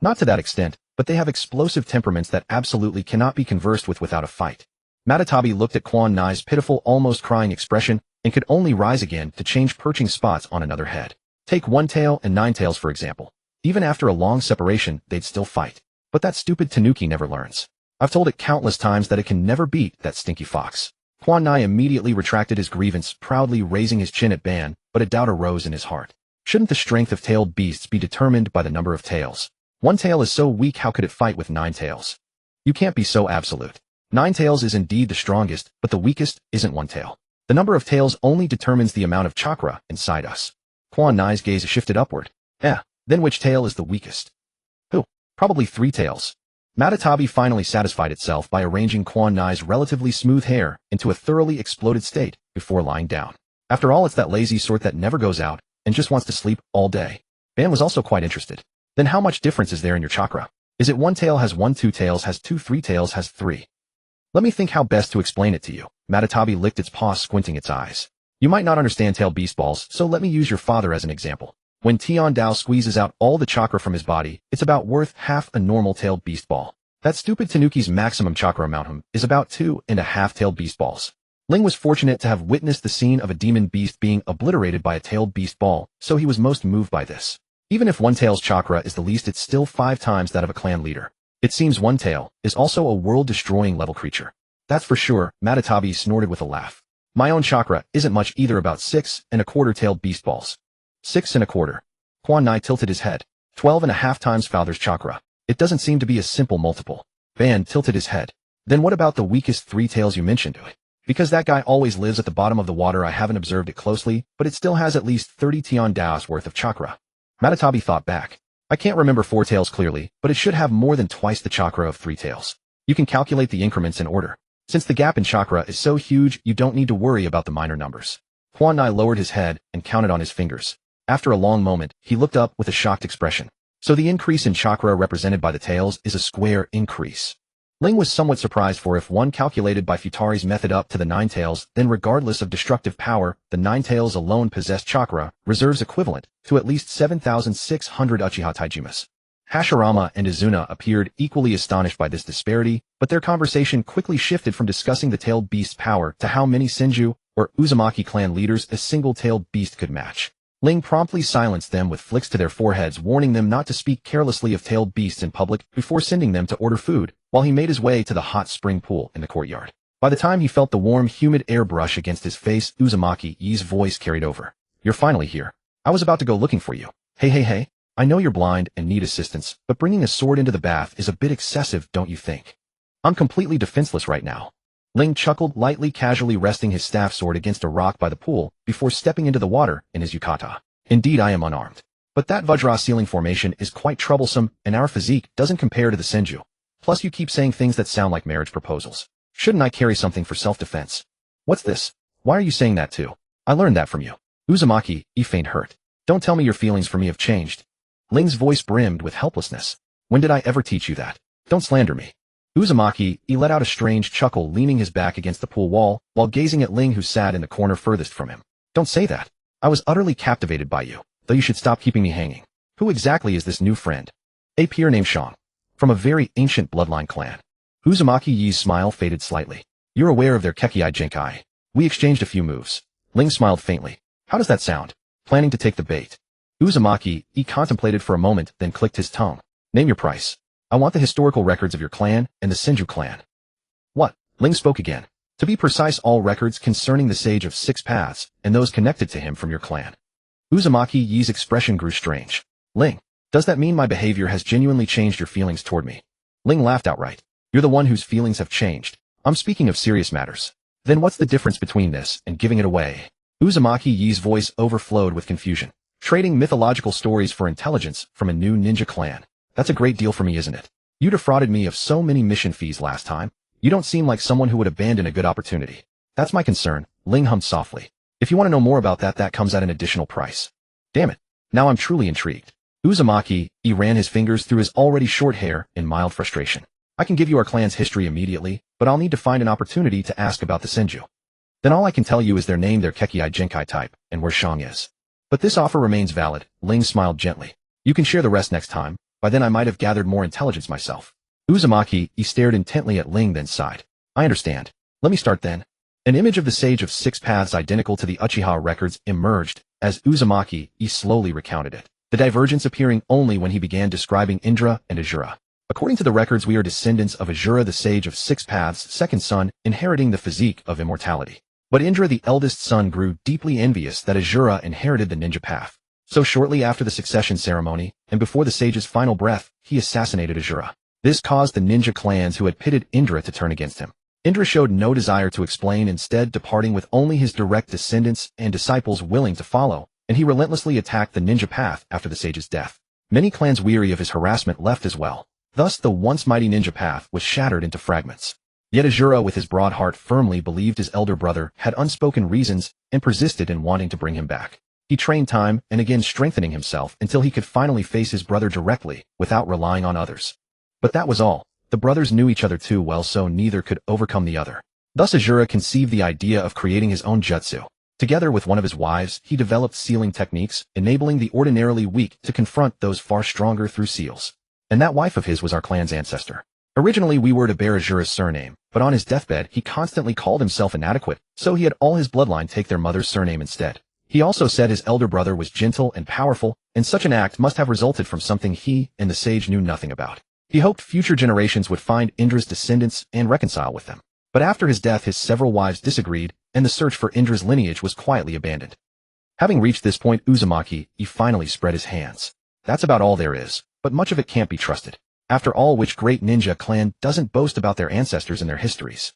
Not to that extent, but they have explosive temperaments that absolutely cannot be conversed with without a fight. Matatabi looked at Quan Nai's pitiful, almost crying expression and could only rise again to change perching spots on another head. Take One Tail and Nine Tails for example. Even after a long separation, they'd still fight. But that stupid Tanuki never learns. I've told it countless times that it can never beat that stinky fox. Quan Nai immediately retracted his grievance, proudly raising his chin at Ban, but a doubt arose in his heart. Shouldn't the strength of tailed beasts be determined by the number of tails? One Tail is so weak, how could it fight with Nine Tails? You can't be so absolute. Nine Tails is indeed the strongest, but the weakest isn't One Tail. The number of tails only determines the amount of chakra inside us. Quan Nai's gaze shifted upward. Then which tail is the weakest? Probably Three Tails. Matatabi finally satisfied itself by arranging Quan Nai's relatively smooth hair into a thoroughly exploded state before lying down. After all, it's that lazy sort that never goes out and just wants to sleep all day. Ban was also quite interested. Then how much difference is there in your chakra? Is it One Tail has one, Two Tails has two, Three Tails has three? Let me think how best to explain it to you. Matatabi licked its paw, squinting its eyes. You might not understand tailed beast balls, so let me use your father as an example. When Tian Dao squeezes out all the chakra from his body, it's about worth half a normal tailed beast ball. That stupid Tanuki's maximum chakra amount is about 2.5 tailed beast balls. Ling was fortunate to have witnessed the scene of a demon beast being obliterated by a tailed beast ball, so he was most moved by this. Even if One Tail's chakra is the least, it's still 5 times that of a clan leader. It seems One Tail is also a world-destroying level creature. That's for sure, Matatabi snorted with a laugh. My own chakra isn't much either, about 6.25 tailed beast balls. 6.25. Quan Nai tilted his head. 12.5 times father's chakra. It doesn't seem to be a simple multiple. Ban tilted his head. Then what about the weakest Three Tails you mentioned? Because that guy always lives at the bottom of the water. I haven't observed it closely, but it still has at least 30 Tian Dao's worth of chakra. Matatabi thought back. I can't remember Four Tails clearly, but it should have more than twice the chakra of Three Tails. You can calculate the increments in order. Since the gap in chakra is so huge, you don't need to worry about the minor numbers. Quan Nai lowered his head and counted on his fingers. After a long moment, he looked up with a shocked expression. So the increase in chakra represented by the tails is a square increase. Ling was somewhat surprised, for if one calculated by Futari's method up to the Nine Tails, then regardless of destructive power, the Nine Tails alone possessed chakra reserves equivalent to at least 7,600 Uchiha Taijimas. Hashirama and Izuna appeared equally astonished by this disparity, but their conversation quickly shifted from discussing the tailed beast's power to how many Senju or Uzumaki clan leaders a single tailed beast could match. Ling promptly silenced them with flicks to their foreheads, warning them not to speak carelessly of tailed beasts in public before sending them to order food, while he made his way to the hot spring pool in the courtyard. By the time he felt the warm, humid air brush against his face, Uzumaki-Yi's voice carried over. You're finally here. I was about to go looking for you. Hey. I know you're blind and need assistance, but bringing a sword into the bath is a bit excessive, don't you think? I'm completely defenseless right now. Ling chuckled lightly, casually resting his staff sword against a rock by the pool before stepping into the water in his yukata. Indeed, I am unarmed. But that Vajra ceiling formation is quite troublesome, and our physique doesn't compare to the Senju. Plus you keep saying things that sound like marriage proposals. Shouldn't I carry something for self-defense? What's this? Why are you saying that too? I learned that from you. Uzumaki-Yi feigned hurt. Don't tell me your feelings for me have changed. Ling's voice brimmed with helplessness. When did I ever teach you that? Don't slander me. Uzumaki, he let out a strange chuckle, leaning his back against the pool wall, while gazing at Ling, who sat in the corner furthest from him. Don't say that. I was utterly captivated by you, though you should stop keeping me hanging. Who exactly is this new friend? A peer named Shang. From a very ancient bloodline clan. Uzumaki Yi's smile faded slightly. You're aware of their Kekkei Jinkai. We exchanged a few moves. Ling smiled faintly. How does that sound? Planning to take the bait. Uzumaki, he contemplated for a moment, then clicked his tongue. Name your price. I want the historical records of your clan and the Senju clan. What? Ling spoke again. To be precise, all records concerning the Sage of Six Paths and those connected to him from your clan. Uzumaki Yi's expression grew strange. Ling, does that mean my behavior has genuinely changed your feelings toward me? Ling laughed outright. You're the one whose feelings have changed. I'm speaking of serious matters. Then what's the difference between this and giving it away? Uzumaki Yi's voice overflowed with confusion. Trading mythological stories for intelligence from a new ninja clan. That's a great deal for me, isn't it? You defrauded me of so many mission fees last time. You don't seem like someone who would abandon a good opportunity. That's my concern, Ling hummed softly. If you want to know more about that comes at an additional price. Damn it. Now I'm truly intrigued. Uzumaki, he ran his fingers through his already short hair in mild frustration. I can give you our clan's history immediately, but I'll need to find an opportunity to ask about the Senju. Then all I can tell you is their name, their Kekkei Jinkai type, and where Shang is. But this offer remains valid, Ling smiled gently. You can share the rest next time. By then I might have gathered more intelligence myself. Uzumaki, he stared intently at Ling, then sighed. I understand. Let me start then. An image of the Sage of Six Paths identical to the Uchiha records emerged as Uzumaki, he slowly recounted it. The divergence appearing only when he began describing Indra and Azura. According to the records, we are descendants of Azura, the Sage of Six Paths' second son, inheriting the physique of immortality. But Indra, the eldest son, grew deeply envious that Azura inherited the ninja path. So shortly after the succession ceremony, and before the sage's final breath, he assassinated Azura. This caused the ninja clans who had pitted Indra to turn against him. Indra showed no desire to explain, instead departing with only his direct descendants and disciples willing to follow, and he relentlessly attacked the ninja path after the sage's death. Many clans weary of his harassment left as well. Thus the once mighty ninja path was shattered into fragments. Yet Azura, with his broad heart, firmly believed his elder brother had unspoken reasons and persisted in wanting to bring him back. He trained time and again, strengthening himself until he could finally face his brother directly without relying on others. But that was all. The brothers knew each other too well, so neither could overcome the other. Thus Azura conceived the idea of creating his own jutsu. Together with one of his wives, he developed sealing techniques, enabling the ordinarily weak to confront those far stronger through seals. And that wife of his was our clan's ancestor. Originally we were to bear Azura's surname, but on his deathbed he constantly called himself inadequate, so he had all his bloodline take their mother's surname instead. He also said his elder brother was gentle and powerful, and such an act must have resulted from something he and the sage knew nothing about. He hoped future generations would find Indra's descendants and reconcile with them. But after his death his several wives disagreed, and the search for Indra's lineage was quietly abandoned. Having reached this point, Uzumaki, he finally spread his hands. That's about all there is, but much of it can't be trusted. After all, which great ninja clan doesn't boast about their ancestors and their histories?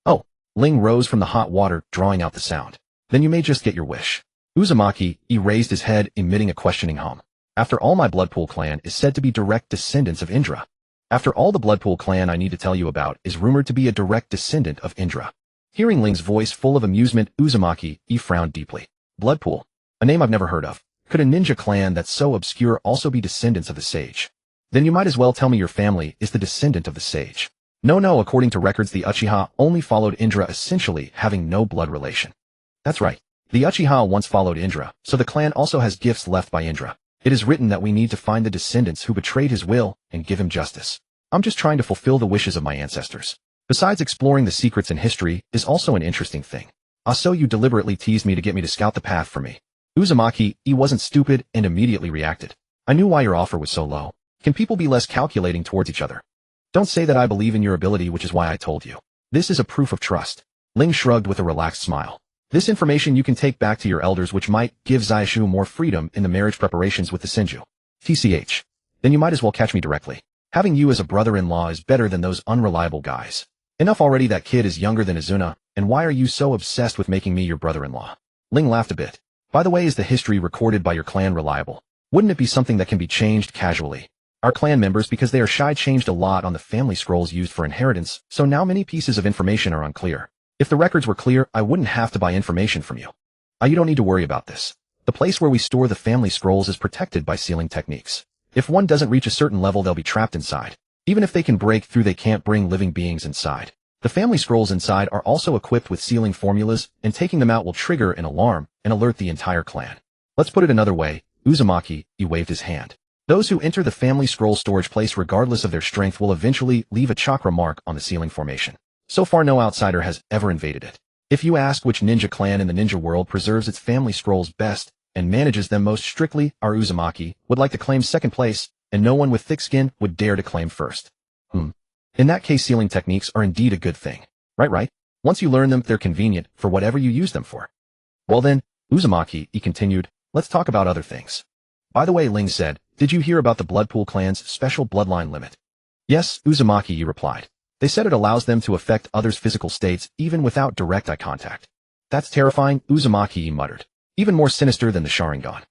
Oh, Ling rose from the hot water, drawing out the sound. Then you may just get your wish. Uzumaki, he raised his head, emitting a questioning hum. After all, my Bloodpool clan is said to be direct descendants of Indra. After all, the Bloodpool clan I need to tell you about is rumored to be a direct descendant of Indra. Hearing Ling's voice full of amusement, Uzumaki, he frowned deeply. Bloodpool? A name I've never heard of. Could a ninja clan that's so obscure also be descendants of the sage? Then you might as well tell me your family is the descendant of the sage. No, according to records the Uchiha only followed Indra, essentially having no blood relation. That's right. The Uchiha once followed Indra, so the clan also has gifts left by Indra. It is written that we need to find the descendants who betrayed his will and give him justice. I'm just trying to fulfill the wishes of my ancestors. Besides, exploring the secrets in history is also an interesting thing. So you deliberately teased me to get me to scout the path for me. Uzumaki, he wasn't stupid and immediately reacted. I knew why your offer was so low. Can people be less calculating towards each other? Don't say that. I believe in your ability, which is why I told you. This is a proof of trust. Ling shrugged with a relaxed smile. This information you can take back to your elders, which might give Zaishu more freedom in the marriage preparations with the Senju. TCH. Then you might as well catch me directly. Having you as a brother-in-law is better than those unreliable guys. Enough already. That kid is younger than Azuna, and why are you so obsessed with making me your brother-in-law? Ling laughed a bit. By the way, is the history recorded by your clan reliable? Wouldn't it be something that can be changed casually? Our clan members, because they are shy, changed a lot on the family scrolls used for inheritance, so now many pieces of information are unclear. If the records were clear, I wouldn't have to buy information from you. You don't need to worry about this. The place where we store the family scrolls is protected by sealing techniques. If one doesn't reach a certain level, they'll be trapped inside. Even if they can break through, they can't bring living beings inside. The family scrolls inside are also equipped with sealing formulas, and taking them out will trigger an alarm and alert the entire clan. Let's put it another way. Uzumaki, he waved his hand. Those who enter the family scroll storage place regardless of their strength will eventually leave a chakra mark on the sealing formation. So far no outsider has ever invaded it. If you ask which ninja clan in the ninja world preserves its family scrolls best and manages them most strictly, our Uzumaki would like to claim second place, and no one with thick skin would dare to claim first. In that case, sealing techniques are indeed a good thing. Right? Once you learn them, they're convenient for whatever you use them for. Well then, Uzumaki, he continued, let's talk about other things. By the way, Ling said, did you hear about the Bloodpool clan's special bloodline limit? Yes, Uzumaki, he replied. They said it allows them to affect others' physical states even without direct eye contact. That's terrifying, Uzumaki, he muttered. Even more sinister than the Sharingan.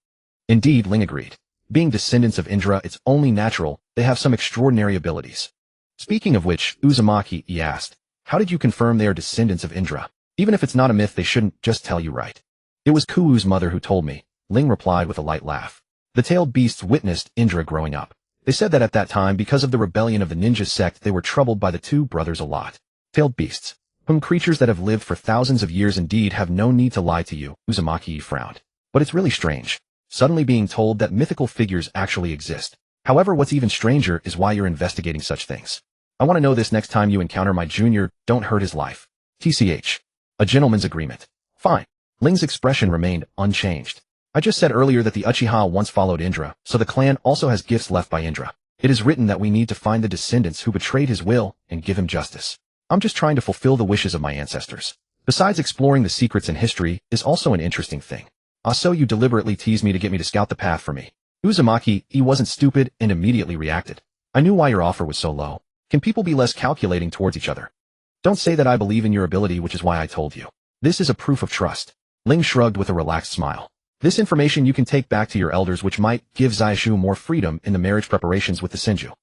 Indeed, Ling agreed. Being descendants of Indra, it's only natural they have some extraordinary abilities. Speaking of which, Uzumaki, he asked, how did you confirm they are descendants of Indra? Even if it's not a myth, they shouldn't just tell you right. It was Kuu's mother who told me, Ling replied with a light laugh. The tailed beasts witnessed Indra growing up. They said that at that time, because of the rebellion of the ninja sect, they were troubled by the two brothers a lot. Tailed beasts, whom creatures that have lived for thousands of years indeed have no need to lie to you, Uzumaki frowned. But it's really strange, suddenly being told that mythical figures actually exist. However, what's even stranger is why you're investigating such things. I want to know this next time you encounter my junior, don't hurt his life. TCH. A gentleman's agreement. Fine. Ling's expression remained unchanged. I just said earlier that the Uchiha once followed Indra, so the clan also has gifts left by Indra. It is written that we need to find the descendants who betrayed his will and give him justice. I'm just trying to fulfill the wishes of my ancestors. Besides, exploring the secrets in history is also an interesting thing. So you deliberately teased me to get me to scout the path for me. Uzumaki, he wasn't stupid and immediately reacted. I knew why your offer was so low. Can people be less calculating towards each other? Don't say that I believe in your ability, which is why I told you. This is a proof of trust. Ling shrugged with a relaxed smile. This information you can take back to your elders, which might give Zaishu more freedom in the marriage preparations with the Senju.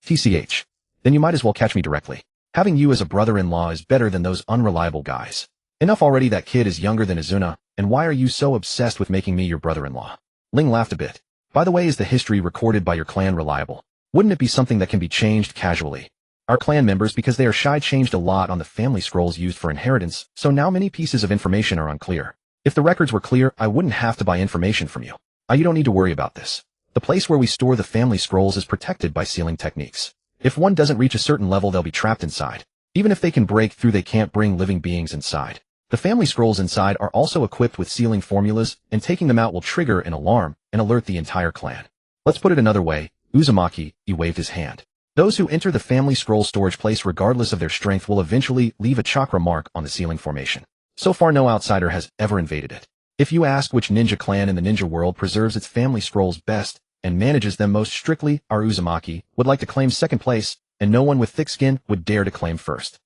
TCH. Then you might as well catch me directly. Having you as a brother-in-law is better than those unreliable guys. Enough already, that kid is younger than Izuna, and why are you so obsessed with making me your brother-in-law? Ling laughed a bit. By the way, is the history recorded by your clan reliable? Wouldn't it be something that can be changed casually? Our clan members, because they are shy, changed a lot on the family scrolls used for inheritance, so now many pieces of information are unclear. If the records were clear, I wouldn't have to buy information from you. You don't need to worry about this. The place where we store the family scrolls is protected by sealing techniques. If one doesn't reach a certain level, they'll be trapped inside. Even if they can break through, they can't bring living beings inside. The family scrolls inside are also equipped with sealing formulas, and taking them out will trigger an alarm and alert the entire clan. Let's put it another way. Uzumaki, he waved his hand. Those who enter the family scroll storage place regardless of their strength will eventually leave a chakra mark on the sealing formation. So far no outsider has ever invaded it. If you ask which ninja clan in the ninja world preserves its family scrolls best and manages them most strictly, our Uzumaki would like to claim second place, and no one with thick skin would dare to claim first.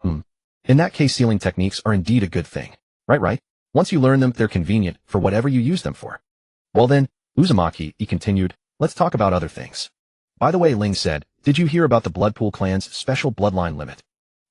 In that case, sealing techniques are indeed a good thing. Right? Once you learn them, they're convenient for whatever you use them for. Well then, Uzumaki, he continued, let's talk about other things. By the way, Ling said, did you hear about the Bloodpool clan's special bloodline limit?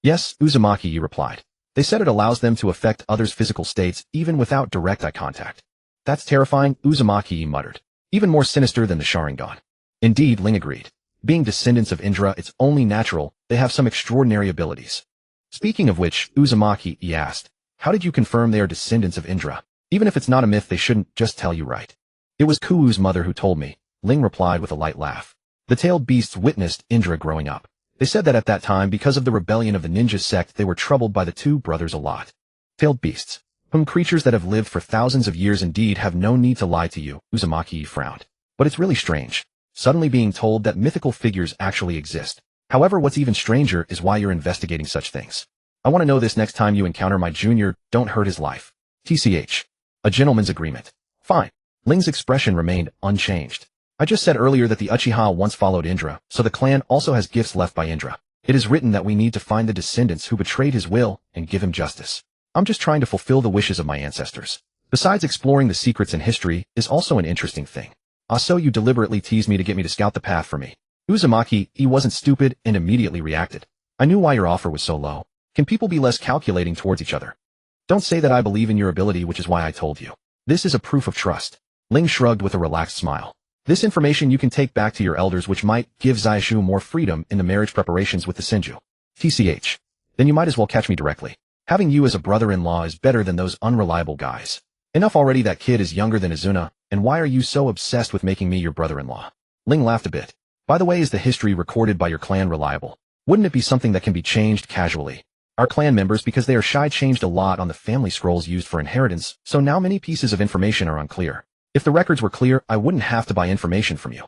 Yes, Uzumaki, he replied. They said it allows them to affect others' physical states even without direct eye contact. That's terrifying, Uzumaki, he muttered. Even more sinister than the Sharingan. Indeed, Ling agreed. Being descendants of Indra, it's only natural they have some extraordinary abilities. Speaking of which, Uzumaki, he asked, how did you confirm they are descendants of Indra? Even if it's not a myth, they shouldn't just tell you right. It was Kuu's mother who told me, Ling replied with a light laugh. The tailed beasts witnessed Indra growing up. They said that at that time, because of the rebellion of the ninja sect, they were troubled by the two brothers a lot. Tailed beasts, whom creatures that have lived for thousands of years indeed have no need to lie to you, Uzumaki frowned. But it's really strange, suddenly being told that mythical figures actually exist. However, what's even stranger is why you're investigating such things. I want to know this next time you encounter my junior, don't hurt his life. TCH. A gentleman's agreement. Fine. Ling's expression remained unchanged. I just said earlier that the Uchiha once followed Indra, so the clan also has gifts left by Indra. It is written that we need to find the descendants who betrayed his will and give him justice. I'm just trying to fulfill the wishes of my ancestors. Besides, exploring the secrets in history is also an interesting thing. So you deliberately teased me to get me to scout the path for me. Uzumaki, he wasn't stupid and immediately reacted. I knew why your offer was so low. Can people be less calculating towards each other? Don't say that I believe in your ability, which is why I told you. This is a proof of trust. Ling shrugged with a relaxed smile. This information you can take back to your elders, which might give Zaishu more freedom in the marriage preparations with the Senju. TCH. Then you might as well catch me directly. Having you as a brother-in-law is better than those unreliable guys. Enough already, that kid is younger than Izuna, and why are you so obsessed with making me your brother-in-law? Ling laughed a bit. By the way, is the history recorded by your clan reliable? Wouldn't it be something that can be changed casually? Our clan members, because they are shy, changed a lot on the family scrolls used for inheritance, so now many pieces of information are unclear. If the records were clear, I wouldn't have to buy information from you.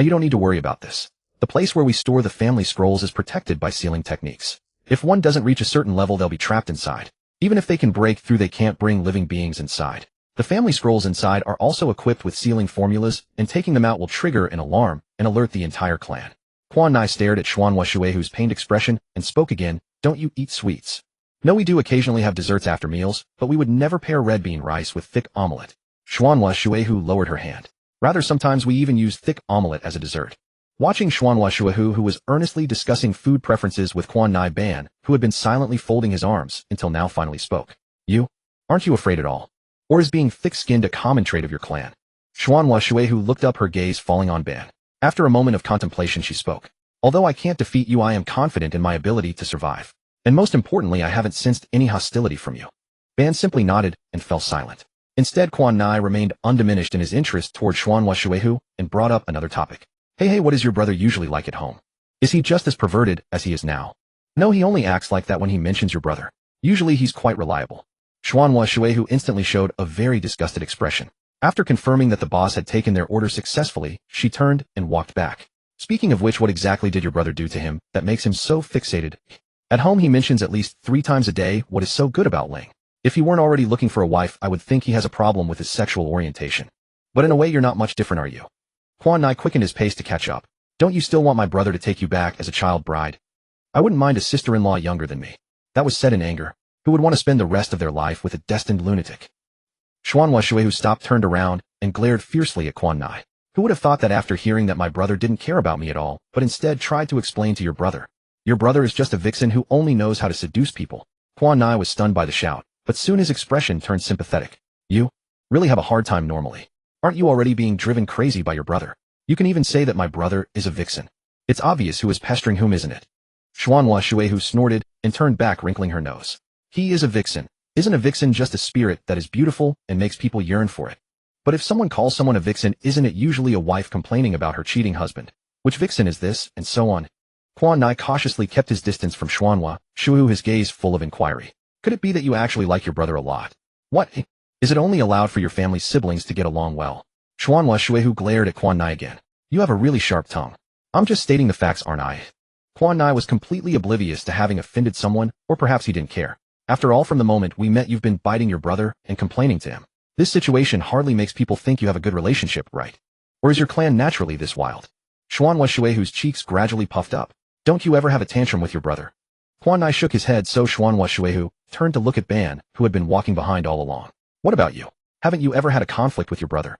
You don't need to worry about this. The place where we store the family scrolls is protected by sealing techniques. If one doesn't reach a certain level, they'll be trapped inside. Even if they can break through, they can't bring living beings inside. The family scrolls inside are also equipped with sealing formulas, and taking them out will trigger an alarm and alert the entire clan. Quan Nai stared at Xuanhua Shuehu's pained expression and spoke again. Don't you eat sweets? No, we do occasionally have desserts after meals, but we would never pair red bean rice with thick omelette. Xuanhua Shuehu lowered her hand. Rather, sometimes we even use thick omelette as a dessert. Watching Xuanhua Shuehu, who was earnestly discussing food preferences with Quan Nai Ban, who had been silently folding his arms until now, finally spoke. You? Aren't you afraid at all? Or is being thick-skinned a common trait of your clan? Xuanhua Shuehu looked up, her gaze falling on Ban. After a moment of contemplation, she spoke. Although I can't defeat you, I am confident in my ability to survive. And most importantly, I haven't sensed any hostility from you. Ban simply nodded and fell silent. Instead, Quan Nai remained undiminished in his interest toward Xuanhua Shuehu and brought up another topic. Hey, what is your brother usually like at home? Is he just as perverted as he is now? No, he only acts like that when he mentions your brother. Usually he's quite reliable. Xuanhua Shuehu instantly showed a very disgusted expression. After confirming that the boss had taken their order successfully, she turned and walked back. Speaking of which, what exactly did your brother do to him that makes him so fixated? At home he mentions at least 3 times a day what is so good about Ling. If he weren't already looking for a wife, I would think he has a problem with his sexual orientation. But in a way, you're not much different, are you? Quan Nai quickened his pace to catch up. Don't you still want my brother to take you back as a child bride? I wouldn't mind a sister-in-law younger than me. That was said in anger. Who would want to spend the rest of their life with a destined lunatic? Xuanhua Shuehu stopped, turned around, and glared fiercely at Quan Nai. Who would have thought that after hearing that my brother didn't care about me at all, but instead tried to explain to your brother? Your brother is just a vixen who only knows how to seduce people. Quan Nai was stunned by the shout, but soon his expression turned sympathetic. You really have a hard time normally. Aren't you already being driven crazy by your brother? You can even say that my brother is a vixen. It's obvious who is pestering whom, isn't it? Xuanhua Shuehu snorted and turned back, wrinkling her nose. He is a vixen. Isn't a vixen just a spirit that is beautiful and makes people yearn for it? But if someone calls someone a vixen, isn't it usually a wife complaining about her cheating husband? Which vixen is this, and so on? Quan Nai cautiously kept his distance from Xuanhua Shuehu, his gaze full of inquiry. Could it be that you actually like your brother a lot? What? Is it only allowed for your family's siblings to get along well? Xuanhua Shuehu glared at Quan Nai again. You have a really sharp tongue. I'm just stating the facts, aren't I? Quan Nai was completely oblivious to having offended someone, or perhaps he didn't care. After all, from the moment we met, you've been biting your brother and complaining to him. This situation hardly makes people think you have a good relationship, right? Or is your clan naturally this wild? Xuanhua Shuehu's cheeks gradually puffed up. Don't you ever have a tantrum with your brother? Quan Nai shook his head, so Xuanhua Shuehu turned to look at Ban, who had been walking behind all along. What about you? Haven't you ever had a conflict with your brother?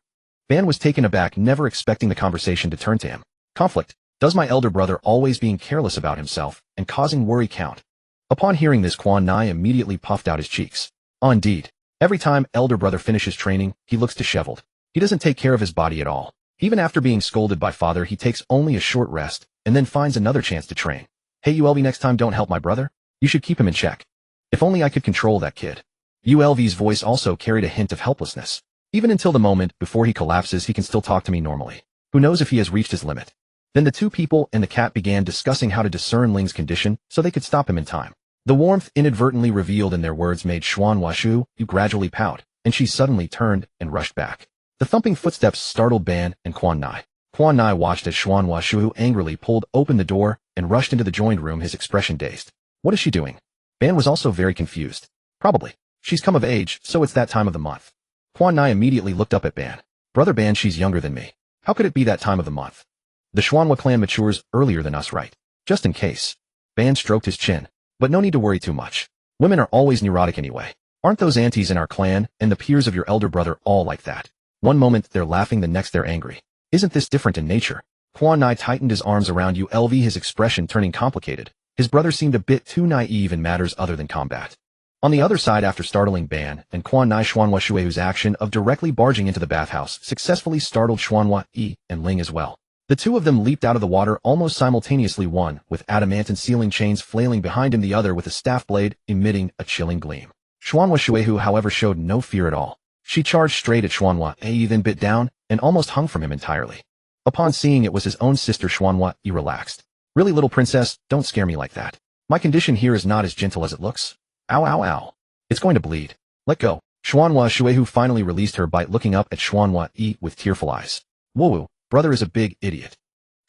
Ban was taken aback, never expecting the conversation to turn to him. Conflict? Does my elder brother always being careless about himself and causing worry count? Upon hearing this, Quan Nai immediately puffed out his cheeks. Oh, indeed. Every time elder brother finishes training, he looks disheveled. He doesn't take care of his body at all. Even after being scolded by father, he takes only a short rest and then finds another chance to train. Hey ULV, next time don't help my brother. You should keep him in check. If only I could control that kid. ULV's voice also carried a hint of helplessness. Even until the moment before he collapses, he can still talk to me normally. Who knows if he has reached his limit? Then the two people and the cat began discussing how to discern Ling's condition so they could stop him in time. The warmth inadvertently revealed in their words made Xuanhua Shuehu gradually pout, and she suddenly turned and rushed back. The thumping footsteps startled Ban and Quan Nai. Quan Nai watched as Xuanhua Shuehu angrily pulled open the door and rushed into the joined room, his expression dazed. What is she doing? Ban was also very confused. Probably. She's come of age, so it's that time of the month. Quan Nai immediately looked up at Ban. Brother Ban, she's younger than me. How could it be that time of the month? The Xuanhua clan matures earlier than us, right? Just in case. Ban stroked his chin. But no need to worry too much. Women are always neurotic anyway. Aren't those aunties in our clan and the peers of your elder brother all like that? One moment they're laughing, the next they're angry. Isn't this different in nature? Quan Nai tightened his arms around ULV, his expression turning complicated. His brother seemed a bit too naive in matters other than combat. On the other side, after startling Ban and Quan Nai Xuanhua Shuehu's action of directly barging into the bathhouse successfully startled Xuanhua Yi and Ling as well. The two of them leaped out of the water almost simultaneously, one with adamantine sealing chains flailing behind him, the other with a staff blade emitting a chilling gleam. Xuanhua Shuehu, however, showed no fear at all. She charged straight at Xuanhua Yi, then bit down and almost hung from him entirely. Upon seeing it was his own sister, Xuanhua Yi relaxed. Really, little princess, don't scare me like that. My condition here is not as gentle as it looks. Ow, ow, ow. It's going to bleed. Let go. Xuanhua Shuehu finally released her bite, looking up at Xuanhua Yi with tearful eyes. Whoa, brother is a big idiot.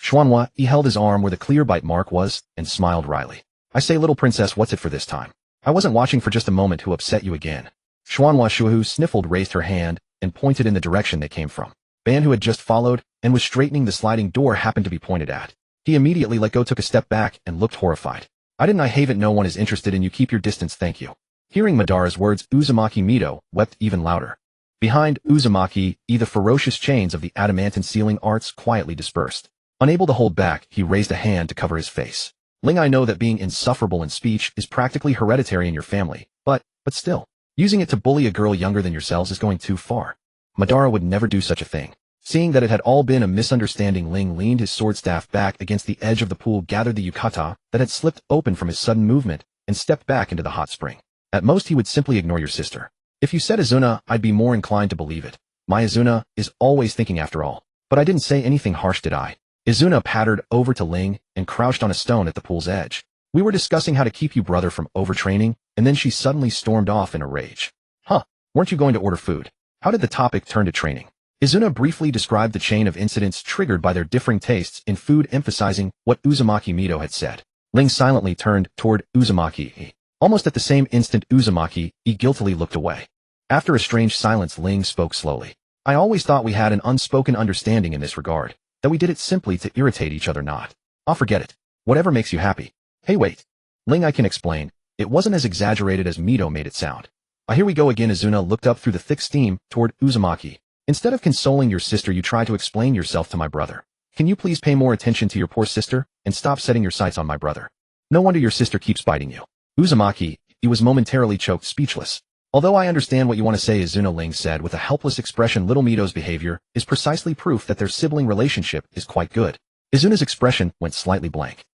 Xuanhua Yi held his arm where the clear bite mark was and smiled wryly. I say, little princess, what's it for this time? I wasn't watching for just a moment. Who upset you again? Xuanhua Shuehu sniffled, raised her hand, and pointed in the direction they came from. Ban, who had just followed and was straightening the sliding door, happened to be pointed at. He immediately let go, took a step back, and looked horrified. I haven't. No one is interested in you. Keep your distance, thank you. Hearing Madara's words, Uzumaki Mito wept even louder. Behind Uzumaki, the ferocious chains of the adamantine sealing arts quietly dispersed. Unable to hold back, he raised a hand to cover his face. Ling, I know that being insufferable in speech is practically hereditary in your family, but still, using it to bully a girl younger than yourselves is going too far. Madara would never do such a thing. Seeing that it had all been a misunderstanding, Ling leaned his sword staff back against the edge of the pool, gathered the yukata that had slipped open from his sudden movement, and stepped back into the hot spring. At most, he would simply ignore your sister. If you said Izuna, I'd be more inclined to believe it. My Izuna is always thinking after all. But I didn't say anything harsh, did I? Izuna pattered over to Ling and crouched on a stone at the pool's edge. We were discussing how to keep you brother from overtraining, and then she suddenly stormed off in a rage. Huh, weren't you going to order food? How did the topic turn to training? Izuna briefly described the chain of incidents triggered by their differing tastes in food, emphasizing what Uzumaki Mito had said. Ling silently turned toward Uzumaki. Almost at the same instant, Uzumaki guiltily looked away. After a strange silence, Ling spoke slowly. I always thought we had an unspoken understanding in this regard, that we did it simply to irritate each other, not. I'll forget it. Whatever makes you happy. Hey, wait. Ling, I can explain. It wasn't as exaggerated as Mito made it sound. Here we go again. Izuna looked up through the thick steam toward Uzumaki. Instead of consoling your sister, you try to explain yourself to my brother. Can you please pay more attention to your poor sister and stop setting your sights on my brother? No wonder your sister keeps biting you. Uzumaki, he was momentarily choked, speechless. Although I understand what you want to say, Izuna, Ling said with a helpless expression, little Mito's behavior is precisely proof that their sibling relationship is quite good. Izuna's expression went slightly blank.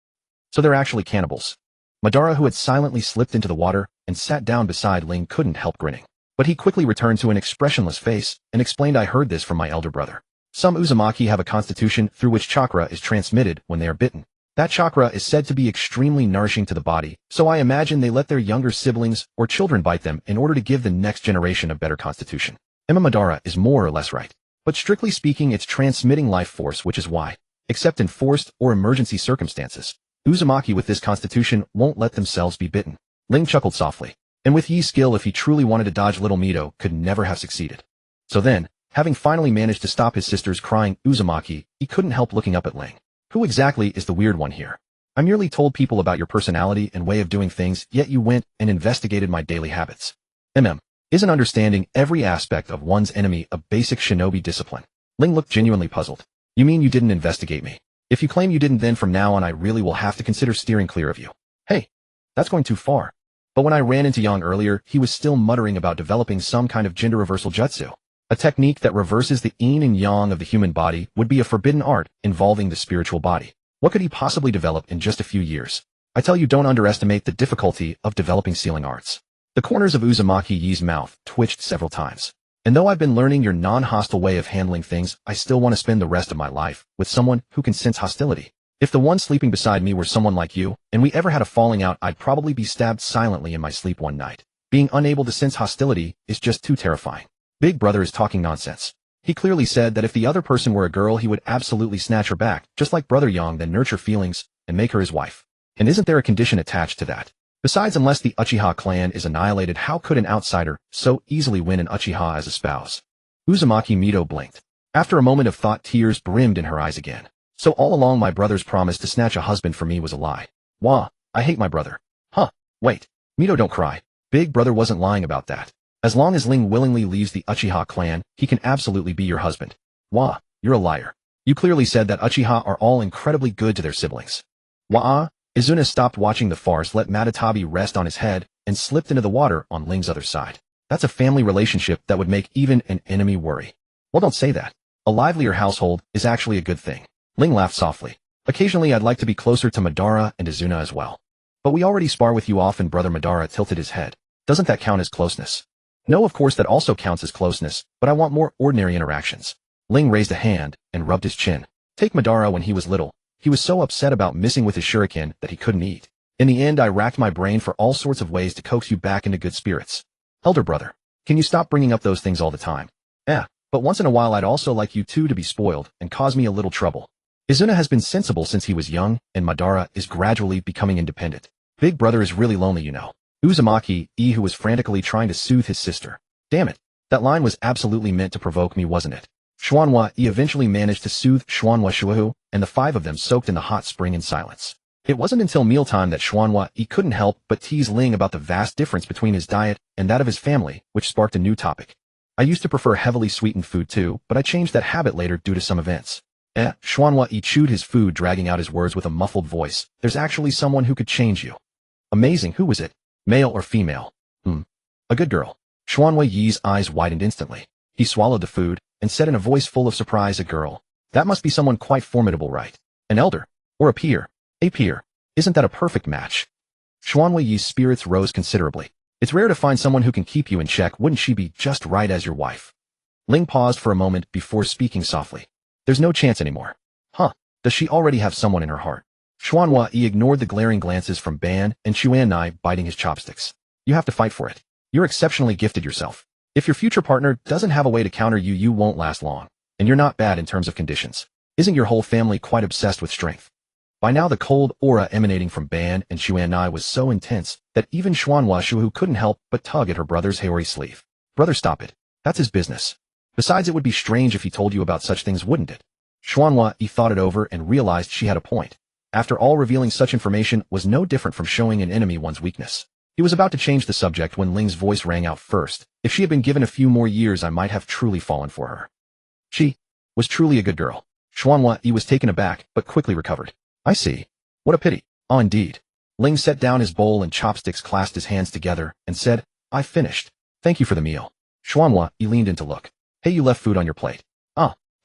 So they're actually cannibals. Madara, who had silently slipped into the water and sat down beside Ling, couldn't help grinning. But he quickly returned to an expressionless face and explained, I heard this from my elder brother. Some Uzumaki have a constitution through which chakra is transmitted when they are bitten. That chakra is said to be extremely nourishing to the body, so I imagine they let their younger siblings or children bite them in order to give the next generation a better constitution. Emma, Madara is more or less right. But strictly speaking, it's transmitting life force, which is why, except in forced or emergency circumstances, Uzumaki with this constitution won't let themselves be bitten. Ling chuckled softly. And with Yi's skill, if he truly wanted to dodge, little Mito could never have succeeded. So then, having finally managed to stop his sister's crying, Uzumaki, he couldn't help looking up at Ling. Who exactly is the weird one here? I merely told people about your personality and way of doing things, yet you went and investigated my daily habits. Isn't understanding every aspect of one's enemy a basic shinobi discipline? Ling looked genuinely puzzled. You mean you didn't investigate me? If you claim you didn't, then from now on I really will have to consider steering clear of you. Hey, that's going too far. But when I ran into Yang earlier, he was still muttering about developing some kind of gender reversal jutsu. A technique that reverses the yin and yang of the human body would be a forbidden art involving the spiritual body. What could he possibly develop in just a few years? I tell you, don't underestimate the difficulty of developing sealing arts. The corners of Uzumaki Yi's mouth twitched several times. And though I've been learning your non-hostile way of handling things, I still want to spend the rest of my life with someone who can sense hostility. If the one sleeping beside me were someone like you, and we ever had a falling out, I'd probably be stabbed silently in my sleep one night. Being unable to sense hostility is just too terrifying. Big brother is talking nonsense. He clearly said that if the other person were a girl, he would absolutely snatch her back, just like brother Yang, then nurture feelings and make her his wife. And isn't there a condition attached to that? Besides, unless the Uchiha clan is annihilated, how could an outsider so easily win an Uchiha as a spouse? Uzumaki Mito blinked. After a moment of thought, tears brimmed in her eyes again. So all along my brother's promise to snatch a husband for me was a lie. Wah, I hate my brother. Huh, wait. Mito, don't cry. Big brother wasn't lying about that. As long as Ling willingly leaves the Uchiha clan, he can absolutely be your husband. Wah, you're a liar. You clearly said that Uchiha are all incredibly good to their siblings. Wah. Izuna stopped watching the farce, let Matatabi rest on his head, and slipped into the water on Ling's other side. That's a family relationship that would make even an enemy worry. Well, don't say that. A livelier household is actually a good thing. Ling laughed softly. Occasionally I'd like to be closer to Madara and Izuna as well. But we already spar with you often. Brother Madara tilted his head. Doesn't that count as closeness? No, of course that also counts as closeness, but I want more ordinary interactions. Ling raised a hand and rubbed his chin. Take Madara when he was little. He was so upset about missing with his shuriken that he couldn't eat. In the end I racked my brain for all sorts of ways to coax you back into good spirits. Elder brother, can you stop bringing up those things all the time? But once in a while I'd also like you two to be spoiled and cause me a little trouble. Izuna has been sensible since he was young, and Madara is gradually becoming independent. Big brother is really lonely, you know. Uzumaki, who was frantically trying to soothe his sister. Damn it. That line was absolutely meant to provoke me, wasn't it? Xuanhua eventually managed to soothe Xuanhua Shuahu, and the five of them soaked in the hot spring in silence. It wasn't until mealtime that Xuanhua couldn't help but tease Ling about the vast difference between his diet and that of his family, which sparked a new topic. I used to prefer heavily sweetened food too, but I changed that habit later due to some events. Xuanhua chewed his food, dragging out his words with a muffled voice. There's actually someone who could change you. Amazing, who was it? Male or female? A good girl. Xuanhua Yi's eyes widened instantly. He swallowed the food and said in a voice full of surprise, a girl. That must be someone quite formidable, right? An elder? Or a peer? A peer. Isn't that a perfect match? Xuanhua Yi's spirits rose considerably. It's rare to find someone who can keep you in check. Wouldn't she be just right as your wife? Ling paused for a moment before speaking softly. There's no chance anymore. Does she already have someone in her heart? Xuanhua ignored the glaring glances from Ban and Chuan, biting his chopsticks. You have to fight for it. You're exceptionally gifted yourself. If your future partner doesn't have a way to counter you, you won't last long. And you're not bad in terms of conditions. Isn't your whole family quite obsessed with strength? By now the cold aura emanating from Ban and Chuan was so intense that even Xuanhua Shuhu couldn't help but tug at her brother's hairy sleeve. Brother, stop it. That's his business. Besides, it would be strange if he told you about such things, wouldn't it? Xuanhua thought it over and realized she had a point. After all, revealing such information was no different from showing an enemy one's weakness. He was about to change the subject when Ling's voice rang out first. If she had been given a few more years, I might have truly fallen for her. She was truly a good girl. Xuanhua was taken aback, but quickly recovered. I see. What a pity. Oh, indeed. Ling set down his bowl and chopsticks, clasped his hands together, and said, I've finished. Thank you for the meal. Xuanhua leaned in to look. Hey, you left food on your plate.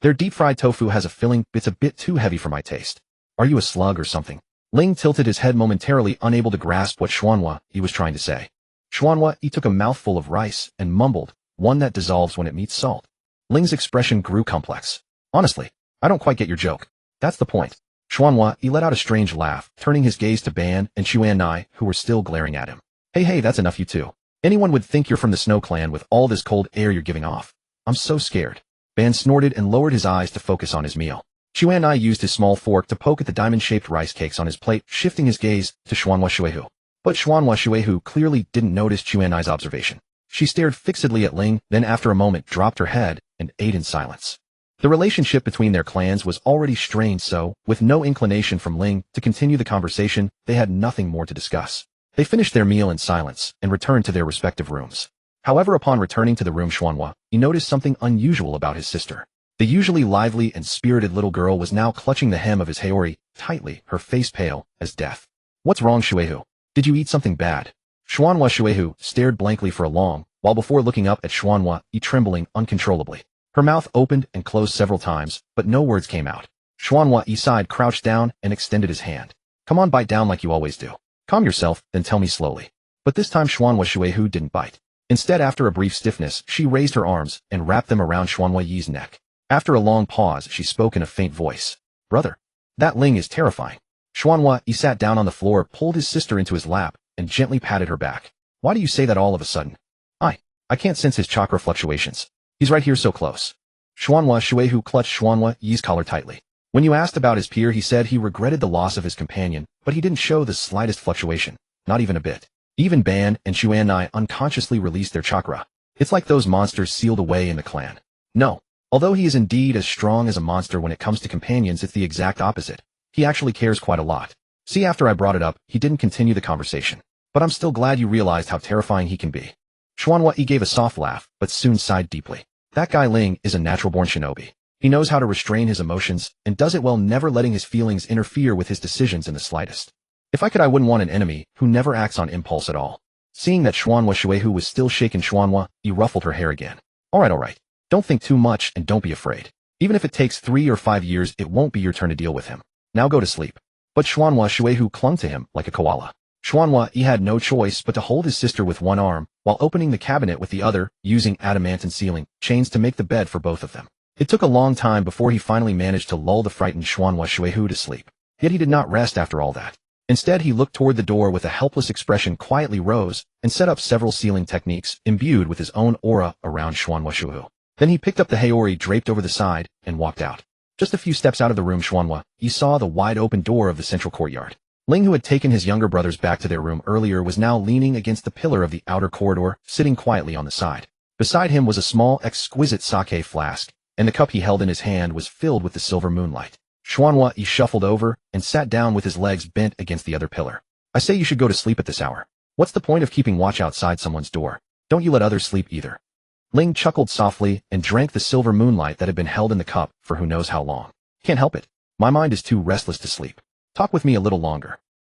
Their deep-fried tofu has a filling. It's a bit too heavy for my taste. Are you a slug or something? Ling tilted his head momentarily, unable to grasp what Xuanhua was trying to say. Xuanhua took a mouthful of rice and mumbled, one that dissolves when it meets salt. Ling's expression grew complex. Honestly, I don't quite get your joke. That's the point. Xuanhua let out a strange laugh, turning his gaze to Ban and Chuan, who were still glaring at him. Hey, that's enough, you two. Anyone would think you're from the Snow Clan with all this cold air you're giving off. I'm so scared. Ban snorted and lowered his eyes to focus on his meal. Chuan used his small fork to poke at the diamond-shaped rice cakes on his plate, shifting his gaze to Xuanhua Shuehu. But Xuanhua Shuehu clearly didn't notice Chuan's observation. She stared fixedly at Ling, then after a moment dropped her head and ate in silence. The relationship between their clans was already strained, so, with no inclination from Ling to continue the conversation, they had nothing more to discuss. They finished their meal in silence and returned to their respective rooms. However, upon returning to the room, Xuanhua noticed something unusual about his sister. The usually lively and spirited little girl was now clutching the hem of his haori tightly, her face pale as death. What's wrong, Shuehu? Did you eat something bad? Xuanhua Shuehu stared blankly for a long while before looking up at Xuanhua, trembling uncontrollably. Her mouth opened and closed several times, but no words came out. Xuanhua sighed, crouched down, and extended his hand. Come on, bite down like you always do. Calm yourself, then tell me slowly. But this time Xuanhua Shuehu didn't bite. Instead, after a brief stiffness, she raised her arms and wrapped them around Xuanhua Yi's neck. After a long pause, she spoke in a faint voice. Brother, that Ling is terrifying. Xuanhua sat down on the floor, pulled his sister into his lap, and gently patted her back. Why do you say that all of a sudden? I can't sense his chakra fluctuations. He's right here so close. Xuanhua Shuehu clutched Xuanhua Yi's collar tightly. When you asked about his peer, he said he regretted the loss of his companion, but he didn't show the slightest fluctuation, not even a bit. Even Ban and Chuan unconsciously released their chakra. It's like those monsters sealed away in the clan. No. Although he is indeed as strong as a monster when it comes to companions, it's the exact opposite. He actually cares quite a lot. See, after I brought it up, he didn't continue the conversation. But I'm still glad you realized how terrifying he can be. Xuanhua gave a soft laugh, but soon sighed deeply. That guy Ling is a natural-born shinobi. He knows how to restrain his emotions, and does it well, never letting his feelings interfere with his decisions in the slightest. If I could, I wouldn't want an enemy who never acts on impulse at all. Seeing that Xuanhua Shuehu was still shaken, Xuanhua, he ruffled her hair again. Alright. Don't think too much and don't be afraid. Even if it takes 3 or 5 years, it won't be your turn to deal with him. Now go to sleep. But Xuanhua Shuehu clung to him like a koala. Xuanhua, he had no choice but to hold his sister with one arm, while opening the cabinet with the other, using adamantine ceiling chains to make the bed for both of them. It took a long time before he finally managed to lull the frightened Xuanhua Shuehu to sleep. Yet he did not rest after all that. Instead, he looked toward the door with a helpless expression, quietly rose, and set up several sealing techniques imbued with his own aura around Xuanhua Shuehu. Then he picked up the heir draped over the side and walked out. Just a few steps out of the room, Xuanhua, he saw the wide-open door of the central courtyard. Ling, who had taken his younger brothers back to their room earlier, was now leaning against the pillar of the outer corridor, sitting quietly on the side. Beside him was a small, exquisite sake flask, and the cup he held in his hand was filled with the silver moonlight. Xuanhua, he shuffled over and sat down with his legs bent against the other pillar. I say you should go to sleep at this hour. What's the point of keeping watch outside someone's door? Don't you let others sleep either. Ling chuckled softly and drank the silver moonlight that had been held in the cup for who knows how long. Can't help it. My mind is too restless to sleep. Talk with me a little longer.